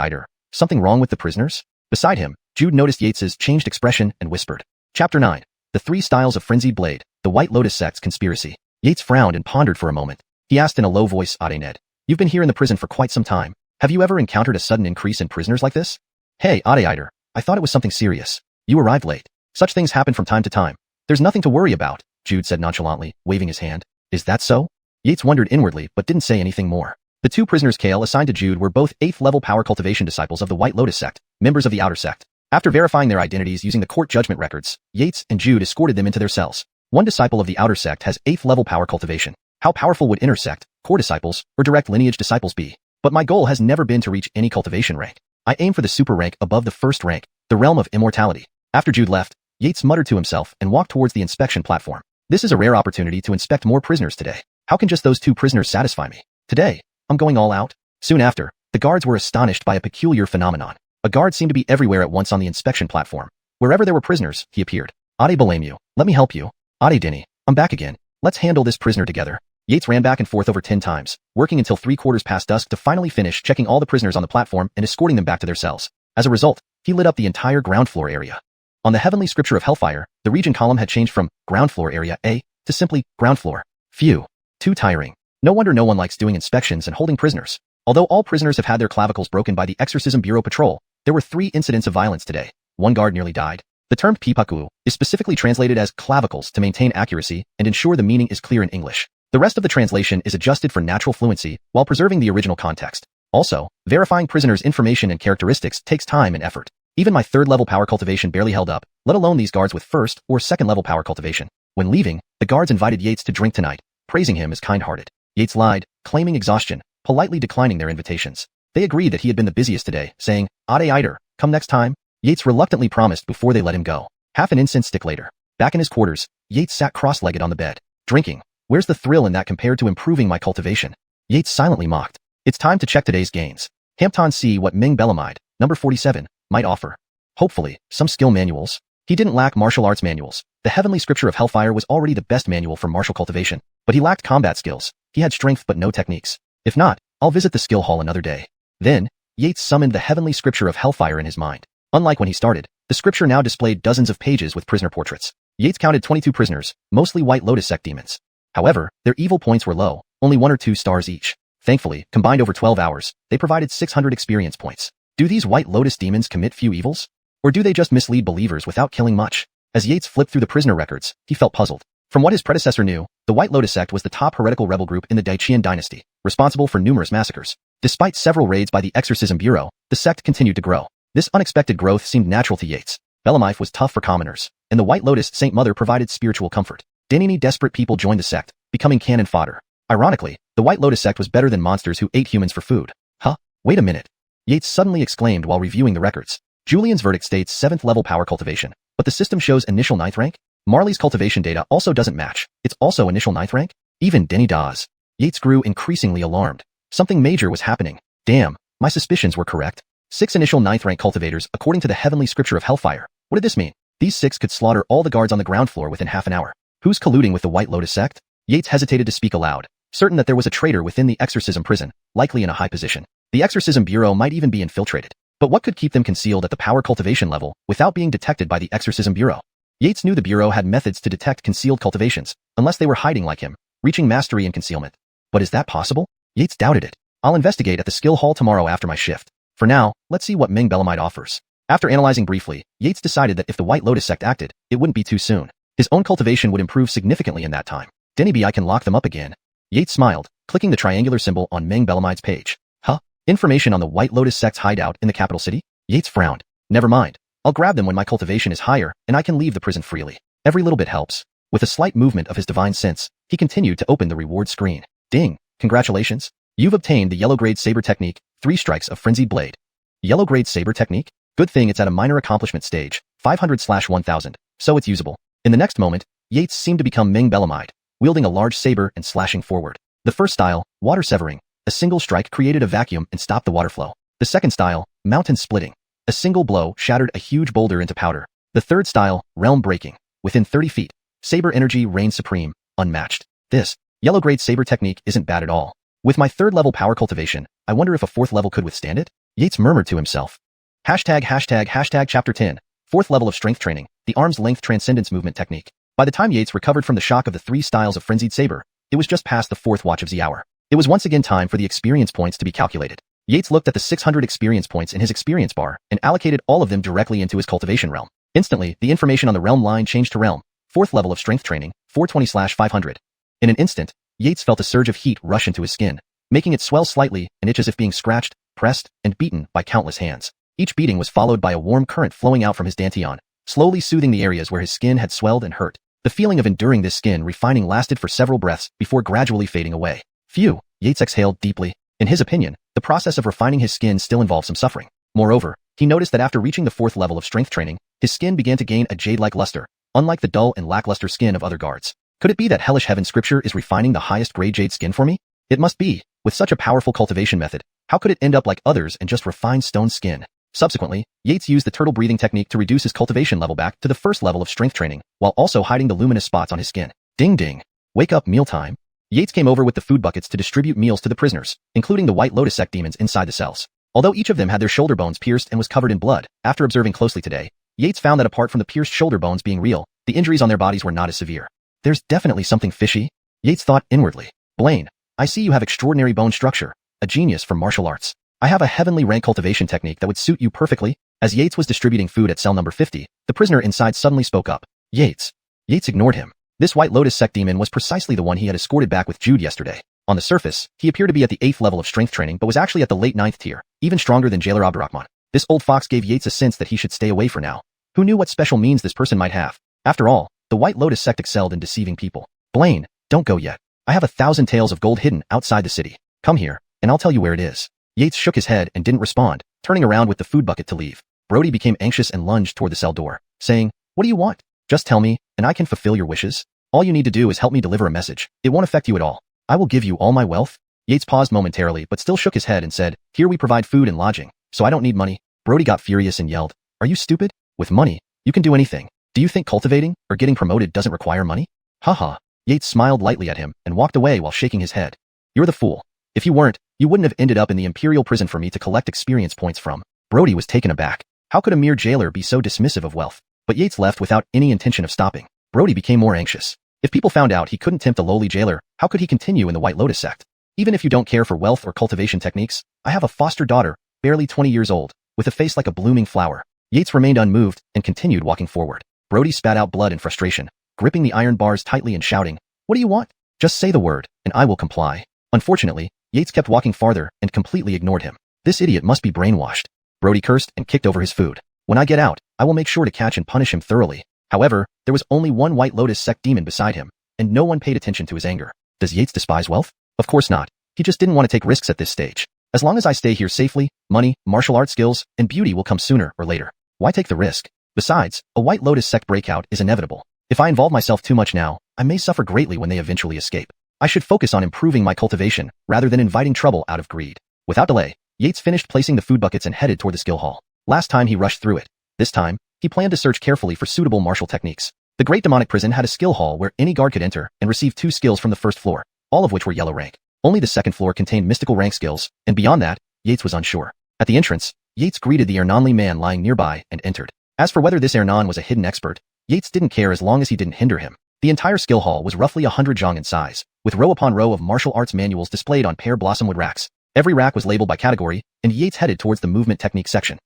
something wrong with the prisoners? Beside him, Jude noticed Yates's changed expression and whispered. Chapter 9. The 3 Styles of Frenzied Blade, the White Lotus sect's conspiracy. Yates frowned and pondered for a moment. He asked in a low voice, Ade Ned, you've been here in the prison for quite some time. Have you ever encountered a sudden increase in prisoners like this? Hey, Ade, I thought it was something serious. You arrived late. Such things happen from time to time. There's nothing to worry about, Jude said nonchalantly, waving his hand. Is that so? Yates wondered inwardly but didn't say anything more. The 2 prisoners Kale assigned to Jude were both 8th-level power cultivation disciples of the White Lotus sect, members of the Outer sect. After verifying their identities using the court judgment records, Yates and Jude escorted them into their cells. One disciple of the Outer sect has 8th-level power cultivation. How powerful would Inner sect, core disciples, or direct lineage disciples be? But my goal has never been to reach any cultivation rank. I aim for the super rank above the 1st rank, the realm of immortality. After Jude left, Yates muttered to himself and walked towards the inspection platform. This is a rare opportunity to inspect more prisoners today. How can just those 2 prisoners satisfy me? Today, I'm going all out. Soon after, the guards were astonished by a peculiar phenomenon. A guard seemed to be everywhere at once on the inspection platform. Wherever there were prisoners, he appeared. Ade Balemu, let me help you. Ade Denny, I'm back again. Let's handle this prisoner together. Yates ran back and forth over 10 times, working until 3/4 past dusk to finally finish checking all the prisoners on the platform and escorting them back to their cells. As a result, he lit up the entire ground floor area. On the Heavenly Scripture of Hellfire, the region column had changed from ground floor area A to simply ground floor. Phew. Too tiring. No wonder no one likes doing inspections and holding prisoners. Although all prisoners have had their clavicles broken by the Exorcism Bureau patrol, there were 3 incidents of violence today. One guard nearly died. The term pipaku is specifically translated as clavicles to maintain accuracy and ensure the meaning is clear in English. The rest of the translation is adjusted for natural fluency while preserving the original context. Also, verifying prisoners' information and characteristics takes time and effort. Even my 3rd-level power cultivation barely held up, let alone these guards with 1st or 2nd-level power cultivation. When leaving, the guards invited Yates to drink tonight, praising him as kind-hearted. Yates lied, claiming exhaustion, politely declining their invitations. They agreed that he had been the busiest today, saying, Ade, come next time. Yates reluctantly promised before they let him go. Half an incense stick later, back in his quarters, Yates sat cross-legged on the bed, drinking. Where's the thrill in that compared to improving my cultivation? Yates silently mocked. It's time to check today's gains. Hampton see what Ming Bellamide, number 47, might offer. Hopefully, some skill manuals. He didn't lack martial arts manuals. The Heavenly Scripture of Hellfire was already the best manual for martial cultivation, but he lacked combat skills. He had strength but no techniques. If not, I'll visit the skill hall another day. Then, Yates summoned the Heavenly Scripture of Hellfire in his mind. Unlike when he started, the scripture now displayed dozens of pages with prisoner portraits. Yates counted 22 prisoners, mostly White Lotus sect demons. However, their evil points were low, only 1 or 2 stars each. Thankfully, combined over 12 hours, they provided 600 experience points. Do these White Lotus demons commit few evils? Or do they just mislead believers without killing much? As Yates flipped through the prisoner records, he felt puzzled. From what his predecessor knew, the White Lotus sect was the top heretical rebel group in the Qian dynasty, responsible for numerous massacres. Despite several raids by the Exorcism Bureau, the sect continued to grow. This unexpected growth seemed natural to Yates. Belamife was tough for commoners, and the White Lotus Saint Mother provided spiritual comfort. Many desperate people joined the sect, becoming cannon fodder. Ironically, the White Lotus sect was better than monsters who ate humans for food. Huh? Wait a minute. Yates suddenly exclaimed while reviewing the records. Julian's verdict states 7th level power cultivation, but the system shows initial 9th rank? Marley's cultivation data also doesn't match. It's also initial 9th rank? Even Denny does. Yates grew increasingly alarmed. Something major was happening. Damn, my suspicions were correct. 6 initial 9th rank cultivators according to the heavenly scripture of Hellfire. What did this mean? These 6 could slaughter all the guards on the ground floor within half an hour. Who's colluding with the White Lotus sect? Yates hesitated to speak aloud, certain that there was a traitor within the Exorcism prison, likely in a high position. The Exorcism Bureau might even be infiltrated. But what could keep them concealed at the power cultivation level without being detected by the Exorcism Bureau? Yates knew the Bureau had methods to detect concealed cultivations, unless they were hiding like him, reaching mastery in concealment. But is that possible? Yates doubted it. I'll investigate at the skill hall tomorrow after my shift. For now, let's see what Ming Belamite offers. After analyzing briefly, Yates decided that if the White Lotus sect acted, it wouldn't be too soon. His own cultivation would improve significantly in that time. Denny I can lock them up again. Yates smiled, clicking the triangular symbol on Ming Belamite's page. Huh? Information on the White Lotus sect's hideout in the capital city? Yates frowned. Never mind. I'll grab them when my cultivation is higher, and I can leave the prison freely. Every little bit helps. With a slight movement of his divine sense, he continued to open the reward screen. Ding! Congratulations. You've obtained the Yellow Grade Saber Technique, 3 strikes of Frenzied Blade. Yellow Grade Saber Technique? Good thing it's at a minor accomplishment stage, 500/1000, so it's usable. In the next moment, Yates seemed to become Ming Belamite, wielding a large saber and slashing forward. The first style, Water Severing. A single strike created a vacuum and stopped the water flow. The second style, Mountain Splitting. A single blow shattered a huge boulder into powder. The third style, Realm Breaking. Within 30 feet, saber energy reigned supreme, unmatched. This Yellow Grade Saber Technique isn't bad at all. With my 3rd level power cultivation, I wonder if a 4th level could withstand it? Yates murmured to himself. Hashtag Chapter 10, 4th level of strength training, the arm's length transcendence movement technique. By the time Yates recovered from the shock of the 3 styles of Frenzied Saber, it was just past the 4th watch of the hour. It was once again time for the experience points to be calculated. Yates looked at the 600 experience points in his experience bar and allocated all of them directly into his cultivation realm. Instantly, the information on the realm line changed to realm, 4th level of strength training, 420/500. In an instant, Yates felt a surge of heat rush into his skin, making it swell slightly and itch as if being scratched, pressed, and beaten by countless hands. Each beating was followed by a warm current flowing out from his dantian, slowly soothing the areas where his skin had swelled and hurt. The feeling of enduring this skin refining lasted for several breaths before gradually fading away. Phew, Yates exhaled deeply. In his opinion, the process of refining his skin still involved some suffering. Moreover, he noticed that after reaching the 4th level of strength training, his skin began to gain a jade-like luster, unlike the dull and lackluster skin of other guards. Could it be that Hellish Heaven scripture is refining the highest grade jade skin for me? It must be. With such a powerful cultivation method, how could it end up like others and just refined stone skin? Subsequently, Yates used the turtle breathing technique to reduce his cultivation level back to the 1st level of strength training, while also hiding the luminous spots on his skin. Ding ding. Wake up, mealtime. Yates came over with the food buckets to distribute meals to the prisoners, including the White Lotus sect demons inside the cells. Although each of them had their shoulder bones pierced and was covered in blood, after observing closely today, Yates found that apart from the pierced shoulder bones being real, the injuries on their bodies were not as severe. There's definitely something fishy, Yates thought inwardly. Blaine, I see you have extraordinary bone structure, a genius for martial arts. I have a heavenly rank cultivation technique that would suit you perfectly. As Yates was distributing food at cell number 50, the prisoner inside suddenly spoke up. Yates. Yates ignored him. This White Lotus sect demon was precisely the one he had escorted back with Jude yesterday. On the surface, he appeared to be at the 8th level of strength training but was actually at the late 9th tier, even stronger than Jailer Abdurrahman. This old fox gave Yates a sense that he should stay away for now. Who knew what special means this person might have? After all, the White Lotus sect excelled in deceiving people. Blaine, don't go yet. I have 1,000 tales of gold hidden outside the city. Come here, and I'll tell you where it is. Yates shook his head and didn't respond, turning around with the food bucket to leave. Brody became anxious and lunged toward the cell door, saying, What do you want? Just tell me, and I can fulfill your wishes. All you need to do is help me deliver a message. It won't affect you at all. I will give you all my wealth. Yates paused momentarily but still shook his head and said, Here we provide food and lodging, so I don't need money. Brody got furious and yelled, Are you stupid? With money, you can do anything. Do you think cultivating or getting promoted doesn't require money? Haha. Yates smiled lightly at him and walked away while shaking his head. You're the fool. If you weren't, you wouldn't have ended up in the Imperial prison for me to collect experience points from. Brody was taken aback. How could a mere jailer be so dismissive of wealth? But Yates left without any intention of stopping. Brody became more anxious. If people found out he couldn't tempt a lowly jailer, how could he continue in the White Lotus sect? Even if you don't care for wealth or cultivation techniques, I have a foster daughter, barely 20 years old, with a face like a blooming flower. Yates remained unmoved and continued walking forward. Brody spat out blood in frustration. gripping the iron bars tightly and shouting, "What do you want? Just say the word, and I will comply." Unfortunately, Yates kept walking farther and completely ignored him. This idiot must be brainwashed. Brody cursed and kicked over his food. When I get out, I will make sure to catch and punish him thoroughly. However, there was only one White Lotus sect demon beside him, and no one paid attention to his anger. Does Yates despise wealth? Of course not. He just didn't want to take risks at this stage. As long as I stay here safely, money, martial arts skills, and beauty will come sooner or later. Why take the risk? Besides, a White Lotus sect breakout is inevitable. If I involve myself too much now, I may suffer greatly when they eventually escape. I should focus on improving my cultivation rather than inviting trouble out of greed. Without delay, Yates finished placing the food buckets and headed toward the skill hall. Last time he rushed through it. This time, he planned to search carefully for suitable martial techniques. The Great Demonic Prison had a skill hall where any guard could enter and receive 2 skills from the first floor, all of which were yellow rank. Only the second floor contained mystical rank skills, and beyond that, Yates was unsure. At the entrance, Yates greeted the Ernonly man lying nearby and entered. As for whether this Ernon was a hidden expert, Yates didn't care as long as he didn't hinder him. The entire skill hall was roughly 100 zhang in size, with row upon row of martial arts manuals displayed on pear blossomwood racks. Every rack was labeled by category, and Yates headed towards the movement technique section.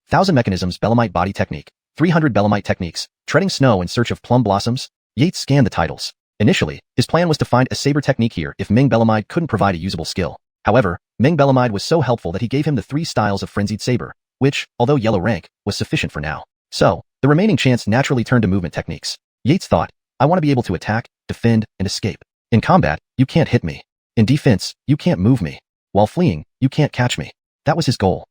1,000 mechanisms Belemite body technique, 300 Belemite techniques, treading snow in search of plum blossoms. Yates scanned the titles. Initially, his plan was to find a saber technique here if Ming Belemite couldn't provide a usable skill. However, Ming Belemite was so helpful that he gave him the 3 styles of frenzied saber, which, although yellow rank, was sufficient for now. So, the remaining chance naturally turned to movement techniques. Yates thought, I want to be able to attack, defend, and escape. In combat, you can't hit me. In defense, you can't move me. While fleeing, you can't catch me. That was his goal.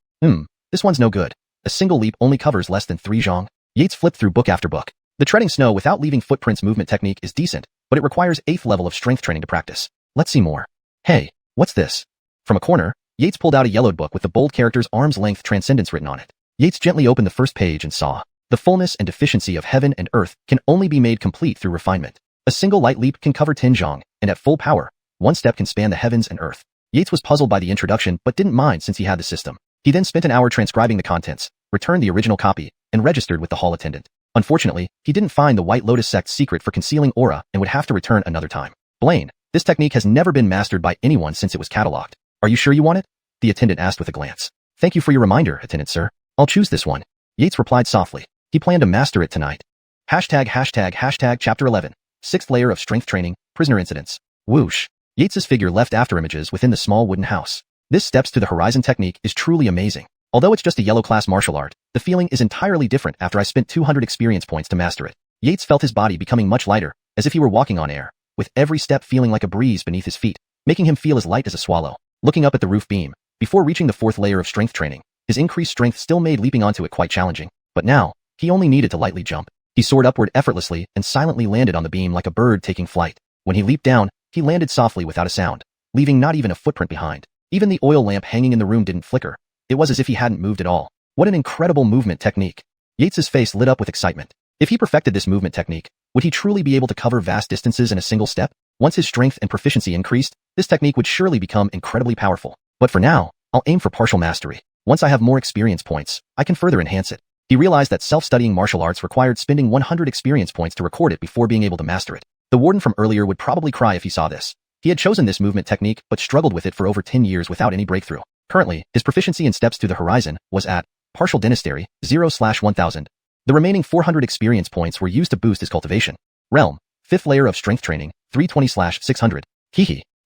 This one's no good. A single leap only covers less than 3 zhang. Yates flipped through book after book. The treading snow without leaving footprints movement technique is decent, but it requires 8th level of strength training to practice. Let's see more. Hey, what's this? From a corner, Yates pulled out a yellowed book with the bold characters arm's length transcendence written on it. Yates gently opened the first page and saw, the fullness and deficiency of heaven and earth can only be made complete through refinement. A single light leap can cover 10 zhang, and at full power, 1 step can span the heavens and earth. Yates was puzzled by the introduction but didn't mind since he had the system. He then spent an hour transcribing the contents, returned the original copy, and registered with the hall attendant. Unfortunately, he didn't find the White Lotus sect's secret for concealing aura and would have to return another time. Blaine, this technique has never been mastered by anyone since it was catalogued. Are you sure you want it? The attendant asked with a glance. Thank you for your reminder, attendant sir. I'll choose this one. Yates replied softly. He planned to master it tonight. ##### Chapter 11. 6th layer of strength training, prisoner incidents. Whoosh. Yates's figure left after images within the small wooden house. This steps to the horizon technique is truly amazing. Although it's just a yellow class martial art, the feeling is entirely different after I spent 200 experience points to master it. Yates felt his body becoming much lighter, as if he were walking on air, with every step feeling like a breeze beneath his feet, making him feel as light as a swallow. Looking up at the roof beam, before reaching the 4th layer of strength training, his increased strength still made leaping onto it quite challenging. But now, he only needed to lightly jump. He soared upward effortlessly and silently landed on the beam like a bird taking flight. When he leaped down, he landed softly without a sound, leaving not even a footprint behind. Even the oil lamp hanging in the room didn't flicker. It was as if he hadn't moved at all. What an incredible movement technique. Yates's face lit up with excitement. If he perfected this movement technique, would he truly be able to cover vast distances in a single step? Once his strength and proficiency increased, this technique would surely become incredibly powerful. But for now, I'll aim for partial mastery. Once I have more experience points, I can further enhance it. He realized that self-studying martial arts required spending 100 experience points to record it before being able to master it. The warden from earlier would probably cry if he saw this. He had chosen this movement technique but struggled with it for over 10 years without any breakthrough. Currently, his proficiency in steps to the horizon was at partial dynasty 0/1000. The remaining 400 experience points were used to boost his cultivation. Realm, 5th layer of strength training, 320/600.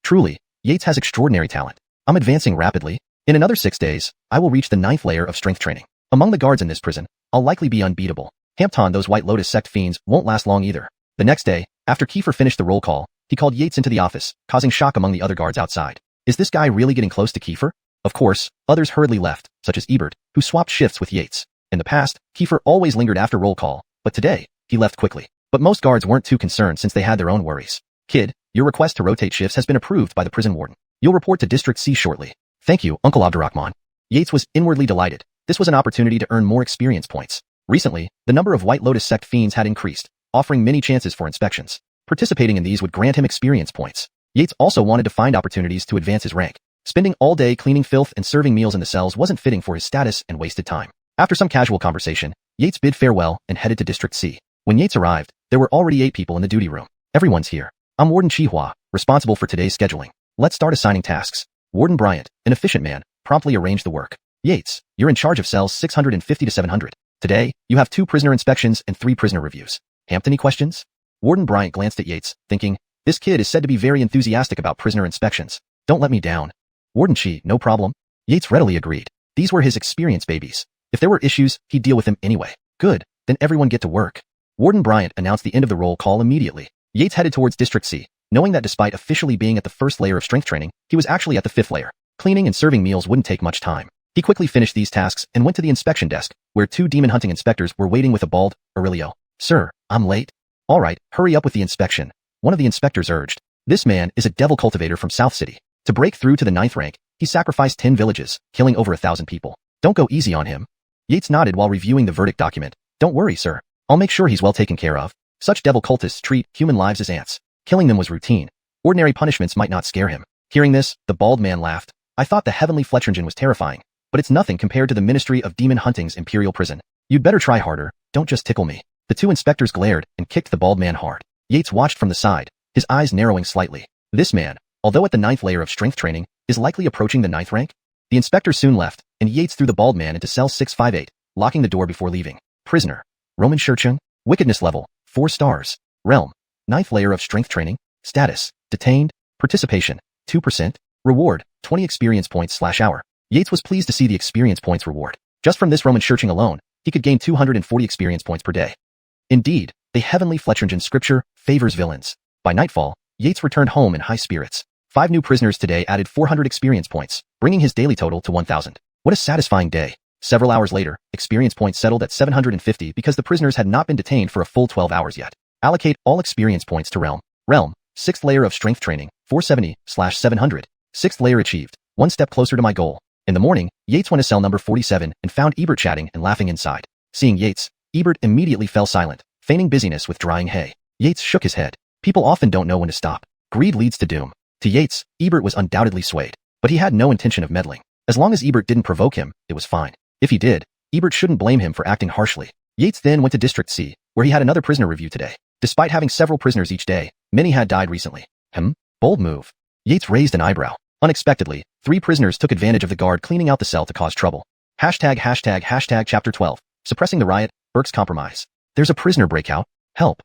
Truly, Yates has extraordinary talent. I'm advancing rapidly. In another 6 days, I will reach the 9th layer of strength training. Among the guards in this prison, I'll likely be unbeatable. Hampton, those White Lotus sect fiends won't last long either. The next day, after Kiefer finished the roll call, he called Yates into the office, causing shock among the other guards outside. Is this guy really getting close to Kiefer? Of course, others hurriedly left, such as Ebert, who swapped shifts with Yates. In the past, Kiefer always lingered after roll call, but today, he left quickly. But most guards weren't too concerned since they had their own worries. Kid, your request to rotate shifts has been approved by the prison warden. You'll report to District C shortly. Thank you, Uncle Abdurrahman. Yates was inwardly delighted. This was an opportunity to earn more experience points. Recently, the number of White Lotus sect fiends had increased, offering many chances for inspections. Participating in these would grant him experience points. Yates also wanted to find opportunities to advance his rank. Spending all day cleaning filth and serving meals in the cells wasn't fitting for his status and wasted time. After some casual conversation, Yates bid farewell and headed to District C. When Yates arrived, there were already 8 people in the duty room. Everyone's here. I'm Warden Chihua, responsible for today's scheduling. Let's start assigning tasks. Warden Bryant, an efficient man, promptly arranged the work. Yates, you're in charge of cells 650 to 700. Today, you have 2 prisoner inspections and 3 prisoner reviews. Hampton, any questions? Warden Bryant glanced at Yates, thinking, this kid is said to be very enthusiastic about prisoner inspections. Don't let me down. Warden Chi, no problem. Yates readily agreed. These were his experience babies. If there were issues, he'd deal with them anyway. Good, then everyone get to work. Warden Bryant announced the end of the roll call immediately. Yates headed towards District C, knowing that despite officially being at the first layer of strength training, he was actually at the 5th layer. Cleaning and serving meals wouldn't take much time. He quickly finished these tasks and went to the inspection desk, where 2 demon hunting inspectors were waiting with a bald Aurelio. Sir, I'm late. All right, hurry up with the inspection. One of the inspectors urged. This man is a devil cultivator from South City. To break through to the 9th rank, he sacrificed 10 villages, killing over 1,000 people. Don't go easy on him. Yates nodded while reviewing the verdict document. Don't worry, sir. I'll make sure he's well taken care of. Such devil cultists treat human lives as ants. Killing them was routine. Ordinary punishments might not scare him. Hearing this, the bald man laughed. I thought the heavenly Fletchingen was terrifying, but it's nothing compared to the Ministry of Demon Hunting's Imperial Prison. You'd better try harder, don't just tickle me. The 2 inspectors glared and kicked the bald man hard. Yates watched from the side, his eyes narrowing slightly. This man, although at the 9th layer of strength training, is likely approaching the 9th rank. The inspector soon left, and Yates threw the bald man into cell 658, locking the door before leaving. Prisoner. Roman Shurchung. Wickedness level, 4 stars. Realm. 9th layer of strength training. Status. Detained. Participation. 2%. Reward. 20 experience points/hour. Yates was pleased to see the experience points reward. Just from this Roman Shurchung alone, he could gain 240 experience points per day. Indeed, the heavenly Fletchingen scripture favors villains. By nightfall, Yates returned home in high spirits. 5 new prisoners today added 400 experience points, bringing his daily total to 1,000. What a satisfying day. Several hours later, experience points settled at 750 because the prisoners had not been detained for a full 12 hours yet. Allocate all experience points to Realm. Realm, 6th layer of strength training, 470/700. 6th layer achieved, 1 step closer to my goal. In the morning, Yates went to cell number 47 and found Ebert chatting and laughing inside. Seeing Yates, Ebert immediately fell silent, feigning busyness with drying hay. Yates shook his head. People often don't know when to stop. Greed leads to doom. To Yates, Ebert was undoubtedly swayed, but he had no intention of meddling. As long as Ebert didn't provoke him, it was fine. If he did, Ebert shouldn't blame him for acting harshly. Yates then went to District C, where he had another prisoner review today. Despite having several prisoners each day, many had died recently. Bold move. Yates raised an eyebrow. Unexpectedly, 3 prisoners took advantage of the guard cleaning out the cell to cause trouble. ##### Chapter 12. Suppressing the riot, Burke's compromise. There's a prisoner breakout. Help.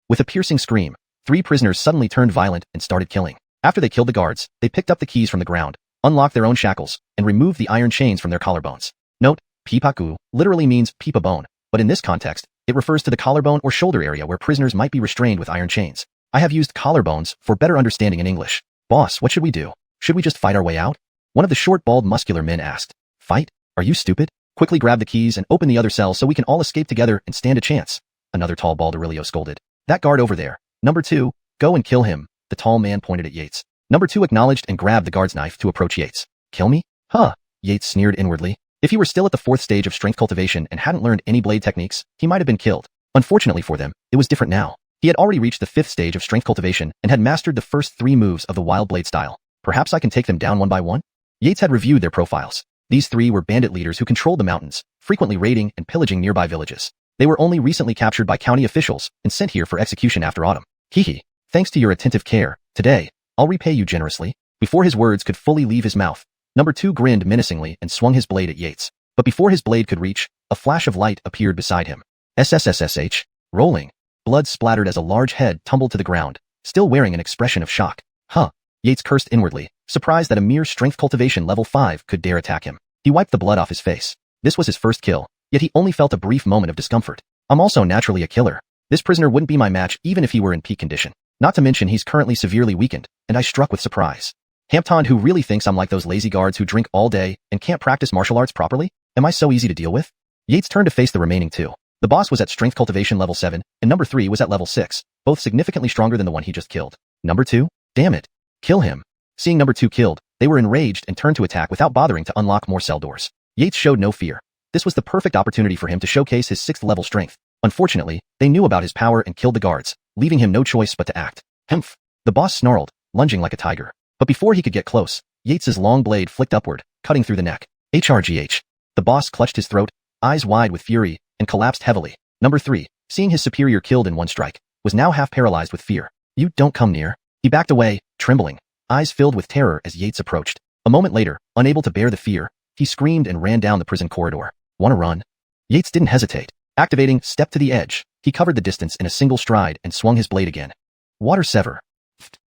With a piercing scream, 3 prisoners suddenly turned violent and started killing. After they killed the guards, they picked up the keys from the ground, unlocked their own shackles, and removed the iron chains from their collarbones. Note, pipaku literally means pipa bone, but in this context, it refers to the collarbone or shoulder area where prisoners might be restrained with iron chains. I have used collarbones for better understanding in English. Boss, what should we do? Should we just fight our way out? One of the short, bald, muscular men asked. Fight? Are you stupid? Quickly grab the keys and open the other cell so we can all escape together and stand a chance. Another tall, bald Aurelio scolded. That guard over there. Number 2, go and kill him. The tall man pointed at Yates. Number 2 acknowledged and grabbed the guard's knife to approach Yates. Kill me? Huh. Yates sneered inwardly. If he were still at the 4th stage of strength cultivation and hadn't learned any blade techniques, he might have been killed. Unfortunately for them, it was different now. He had already reached the 5th stage of strength cultivation and had mastered the first 3 moves of the wild blade style. Perhaps I can take them down one by one? Yates had reviewed their profiles. These 3 were bandit leaders who controlled the mountains, frequently raiding and pillaging nearby villages. They were only recently captured by county officials and sent here for execution after autumn. Hehe. Thanks to your attentive care, today, I'll repay you generously. Before his words could fully leave his mouth, Number 2 grinned menacingly and swung his blade at Yates. But before his blade could reach, a flash of light appeared beside him. SSSSH. Rolling. Blood splattered as a large head tumbled to the ground, still wearing an expression of shock. Huh. Yates cursed inwardly, surprised that a mere strength cultivation level 5 could dare attack him. He wiped the blood off his face. This was his first kill, yet he only felt a brief moment of discomfort. I'm also naturally a killer. This prisoner wouldn't be my match even if he were in peak condition. Not to mention he's currently severely weakened, and I struck with surprise. Hampton, who really thinks I'm like those lazy guards who drink all day and can't practice martial arts properly? Am I so easy to deal with? Yates turned to face the remaining 2. The boss was at strength cultivation level 7, and number 3 was at level 6, both significantly stronger than the one he just killed. Number 2? Damn it. Kill him. Seeing number 2 killed, they were enraged and turned to attack without bothering to unlock more cell doors. Yates showed no fear. This was the perfect opportunity for him to showcase his 6th level strength. Unfortunately, they knew about his power and killed the guards, leaving him no choice but to act. Humph. The boss snarled, lunging like a tiger. But before he could get close, Yates's long blade flicked upward, cutting through the neck. HRGH. The boss clutched his throat, eyes wide with fury, and collapsed heavily. Number 3, seeing his superior killed in one strike, was now half paralyzed with fear. You don't come near. He backed away, trembling, eyes filled with terror as Yates approached. A moment later, unable to bear the fear, he screamed and ran down the prison corridor. Wanna run? Yates didn't hesitate. Activating Step to the Edge, He covered the distance in a single stride and swung his blade again. Water sever.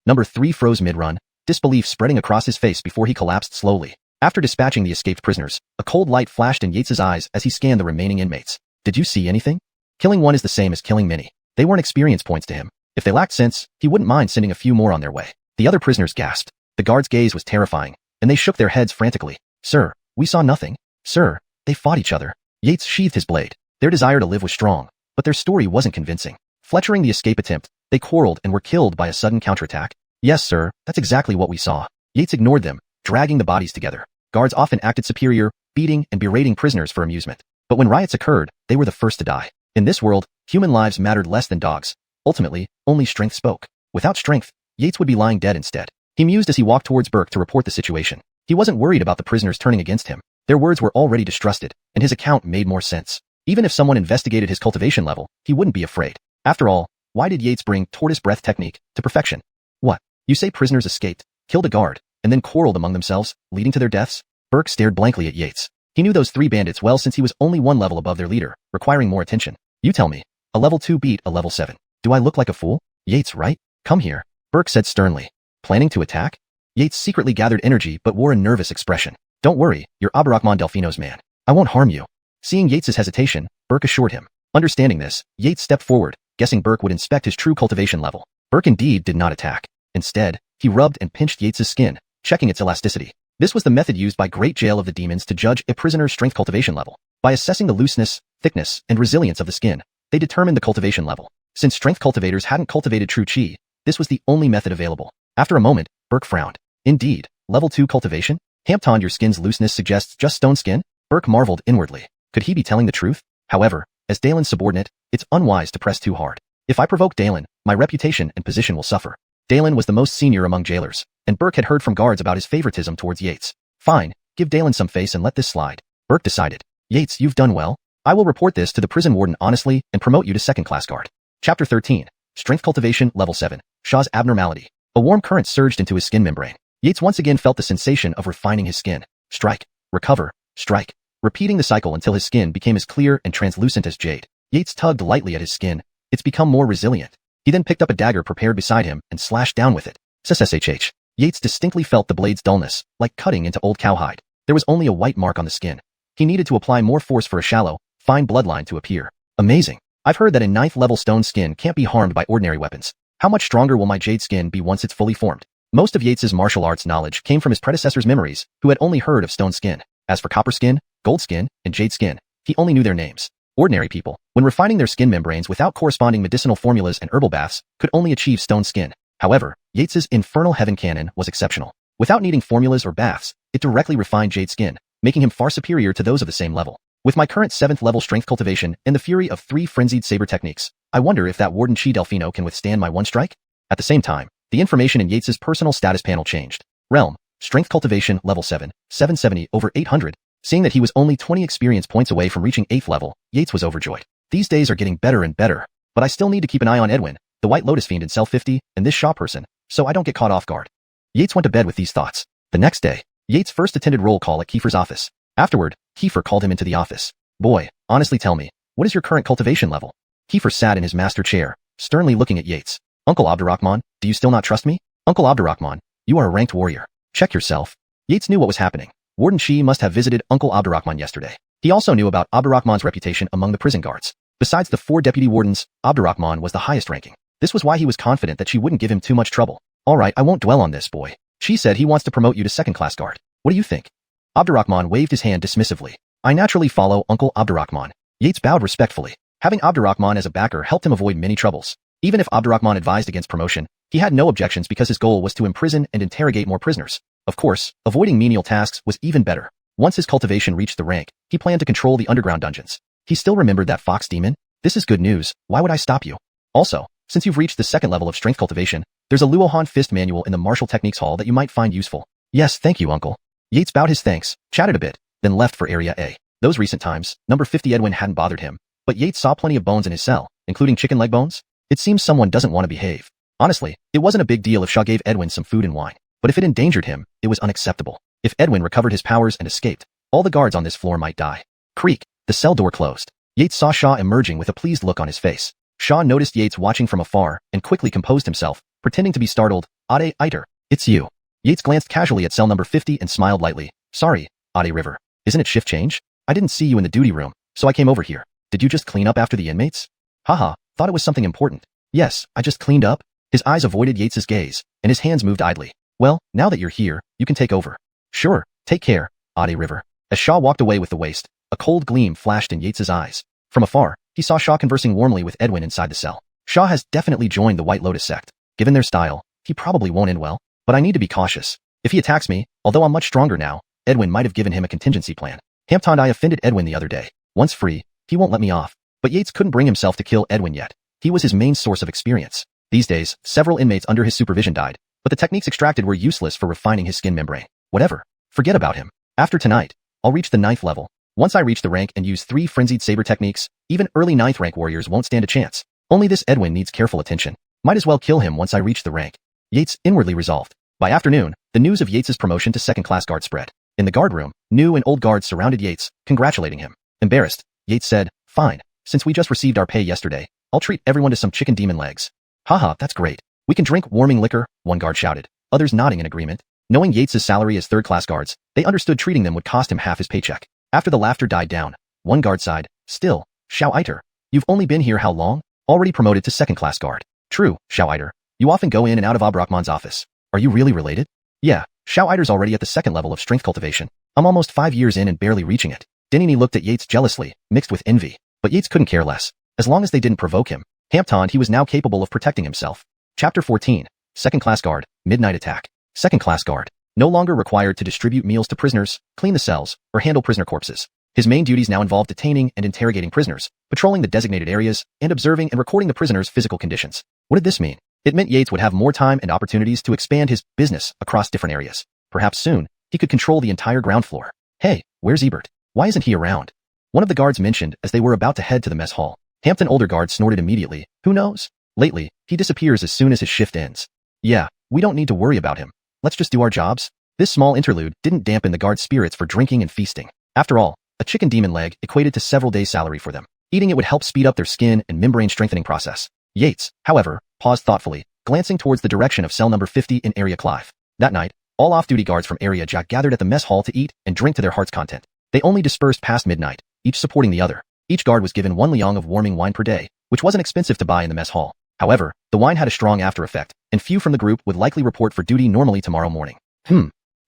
Number 3 froze mid-run, disbelief spreading across his face before he collapsed slowly. After dispatching the escaped prisoners, a cold light flashed in Yates's eyes as he scanned the remaining inmates. Did you see anything? Killing one is the same as killing many. They weren't experience points to him. If they lacked sense, he wouldn't mind sending a few more on their way. The other prisoners gasped. The guards' gaze was terrifying, and they shook their heads frantically. Sir, we saw nothing. Sir, they fought each other. Yates sheathed his blade. Their desire to live was strong, but their story wasn't convincing. Fletchering the escape attempt, they quarreled and were killed by a sudden counterattack. Yes, sir, that's exactly what we saw. Yates ignored them, dragging the bodies together. Guards often acted superior, beating and berating prisoners for amusement. But when riots occurred, they were the first to die. In this world, human lives mattered less than dogs. Ultimately, only strength spoke. Without strength, Yates would be lying dead instead. He mused as he walked towards Burke to report the situation. He wasn't worried about the prisoners turning against him. Their words were already distrusted, and his account made more sense. Even if someone investigated his cultivation level, he wouldn't be afraid. After all, why did Yates bring tortoise breath technique to perfection? What? You say prisoners escaped, killed a guard, and then quarreled among themselves, leading to their deaths? Burke stared blankly at Yates. He knew those 3 bandits well since he was only one level above their leader, requiring more attention. You tell me. A level 2 beat a level 7. Do I look like a fool? Yates, right? Come here, Burke said sternly. Planning to attack? Yates secretly gathered energy but wore a nervous expression. Don't worry, you're Abderrahman Delfino's man. I won't harm you. Seeing Yates's hesitation, Burke assured him. Understanding this, Yates stepped forward, guessing Burke would inspect his true cultivation level. Burke indeed did not attack. Instead, he rubbed and pinched Yates's skin, checking its elasticity. This was the method used by Great Jail of the Demons to judge a prisoner's strength cultivation level. By assessing the looseness, thickness, and resilience of the skin, they determined the cultivation level. Since strength cultivators hadn't cultivated true Qi, this was the only method available. After a moment, Burke frowned. Indeed, level 2 cultivation? Hampton, your skin's looseness suggests just stone skin? Burke marveled inwardly. Could he be telling the truth? However, as Dalen's subordinate, it's unwise to press too hard. If I provoke Dalen, my reputation and position will suffer. Dalen was the most senior among jailers, and Burke had heard from guards about his favoritism towards Yates. Fine, give Dalen some face and let this slide. Burke decided. Yates, you've done well. I will report this to the prison warden honestly and promote you to second-class guard. Chapter 13. Strength Cultivation, Level 7. Shaw's Abnormality. A warm current surged into his skin membrane. Yates once again felt the sensation of refining his skin. Strike, recover, strike. Repeating the cycle until his skin became as clear and translucent as jade. Yates tugged lightly at his skin. It's become more resilient. He then picked up a dagger prepared beside him and slashed down with it. SSHH. Yates distinctly felt the blade's dullness, like cutting into old cowhide. There was only a white mark on the skin. He needed to apply more force for a shallow, fine bloodline to appear. Amazing. I've heard that a 9th level stone skin can't be harmed by ordinary weapons. How much stronger will my jade skin be once it's fully formed? Most of Yates's martial arts knowledge came from his predecessor's memories, who had only heard of stone skin. As for copper skin, gold skin, and jade skin, he only knew their names. Ordinary people, when refining their skin membranes without corresponding medicinal formulas and herbal baths, could only achieve stone skin. However, Yates's Infernal Heaven Cannon was exceptional. Without needing formulas or baths, it directly refined jade skin, making him far superior to those of the same level. With my current 7th level strength cultivation and the fury of 3 frenzied saber techniques, I wonder if that Warden Chi Delfino can withstand my one strike? At the same time, the information in Yates's personal status panel changed. Realm, Strength Cultivation, Level 7, 770 over 800. Seeing that he was only 20 experience points away from reaching 8th level, Yates was overjoyed. These days are getting better and better, but I still need to keep an eye on Edwin, the White Lotus Fiend in Cell 50, and this Shaw person, so I don't get caught off guard. Yates went to bed with these thoughts. The next day, Yates first attended roll call at Kiefer's office. Afterward, Kiefer called him into the office. Boy, honestly tell me, what is your current cultivation level? Kiefer sat in his master chair, sternly looking at Yates. Uncle Abderrahman, do you still not trust me? Uncle Abderrahman, you are a ranked warrior. Check yourself. Yates knew what was happening. Warden Chi must have visited Uncle Abderrahman yesterday. He also knew about Abderrahman's reputation among the prison guards. Besides the 4 deputy wardens, Abderrahman was the highest ranking. This was why he was confident that she wouldn't give him too much trouble. Alright, I won't dwell on this, boy. Chi said he wants to promote you to second-class guard. What do you think? Abderrahman waved his hand dismissively. I naturally follow Uncle Abderrahman. Yates bowed respectfully. Having Abderrahman as a backer helped him avoid many troubles. Even if Abderrahman advised against promotion, he had no objections because his goal was to imprison and interrogate more prisoners. Of course, avoiding menial tasks was even better. Once his cultivation reached the rank, he planned to control the underground dungeons. He still remembered that fox demon. This is good news, why would I stop you? Also, since you've reached the 2nd level of strength cultivation, there's a Luohan fist manual in the martial techniques hall that you might find useful. Yes, thank you, uncle. Yates bowed his thanks, chatted a bit, then left for Area A. Those recent times, number 50 Edwin hadn't bothered him, but Yates saw plenty of bones in his cell, including chicken leg bones. It seems someone doesn't want to behave. Honestly, it wasn't a big deal if Shaw gave Edwin some food and wine, but if it endangered him, it was unacceptable. If Edwin recovered his powers and escaped, all the guards on this floor might die. Creak, the cell door closed. Yates saw Shaw emerging with a pleased look on his face. Shaw noticed Yates watching from afar and quickly composed himself, pretending to be startled. Ade, Iter. It's you. Yates glanced casually at cell number 50 and smiled lightly. Sorry, Ade River. Isn't it shift change? I didn't see you in the duty room, so I came over here. Did you just clean up after the inmates? Haha, thought it was something important. Yes, I just cleaned up. His eyes avoided Yates's gaze, and his hands moved idly. Well, now that you're here, you can take over. Sure, take care, Ade River. As Shaw walked away with the waste, a cold gleam flashed in Yates's eyes. From afar, he saw Shaw conversing warmly with Edwin inside the cell. Shaw has definitely joined the White Lotus sect. Given their style, he probably won't end well, but I need to be cautious. If he attacks me, although I'm much stronger now, Edwin might have given him a contingency plan. I offended Edwin the other day. Once free, he won't let me off. But Yates couldn't bring himself to kill Edwin yet. He was his main source of experience. These days, several inmates under his supervision died, but the techniques extracted were useless for refining his skin membrane. Whatever. Forget about him. After tonight, I'll reach the 9th level. Once I reach the rank and use 3 frenzied saber techniques, even early 9th rank warriors won't stand a chance. Only this Edwin needs careful attention. Might as well kill him once I reach the rank. Yates inwardly resolved. By afternoon, the news of Yates's promotion to second-class guard spread. In the guard room, new and old guards surrounded Yates, congratulating him. Embarrassed, Yates said, Fine, since we just received our pay yesterday, I'll treat everyone to some chicken demon legs. Haha, that's great. We can drink warming liquor, one guard shouted, others nodding in agreement. Knowing Yates's salary as third-class guards, they understood treating them would cost him half his paycheck. After the laughter died down, one guard sighed, Still, Xiao Iter, you've only been here how long? Already promoted to second-class guard. True, Xiao Iter. You often go in and out of Abrachman's office. Are you really related? Yeah, Xiao Iter's already at the 2nd level of strength cultivation. I'm almost 5 years in and barely reaching it. Denini looked at Yates jealously, mixed with envy. But Yates couldn't care less. As long as they didn't provoke him. He was now capable of protecting himself. Chapter 14. Second-class guard, midnight attack. Second-class guard. No longer required to distribute meals to prisoners, clean the cells, or handle prisoner corpses. His main duties now involved detaining and interrogating prisoners, patrolling the designated areas, and observing and recording the prisoners' physical conditions. What did this mean? It meant Yates would have more time and opportunities to expand his business across different areas. Perhaps soon, he could control the entire ground floor. Hey, where's Ebert? Why isn't he around? One of the guards mentioned as they were about to head to the mess hall. Hampton older guard snorted immediately. Who knows? Lately, he disappears as soon as his shift ends. Yeah, we don't need to worry about him. Let's just do our jobs. This small interlude didn't dampen the guard's spirits for drinking and feasting. After all, a chicken demon leg equated to several days' salary for them. Eating it would help speed up their skin and membrane strengthening process. Yates, however, paused thoughtfully, glancing towards the direction of cell number 50 in Area Clive. That night, all off-duty guards from Area J gathered at the mess hall to eat and drink to their heart's content. They only dispersed past midnight, each supporting the other. Each guard was given 1 liang of warming wine per day, which wasn't expensive to buy in the mess hall. However, the wine had a strong after effect, and few from the group would likely report for duty normally tomorrow morning.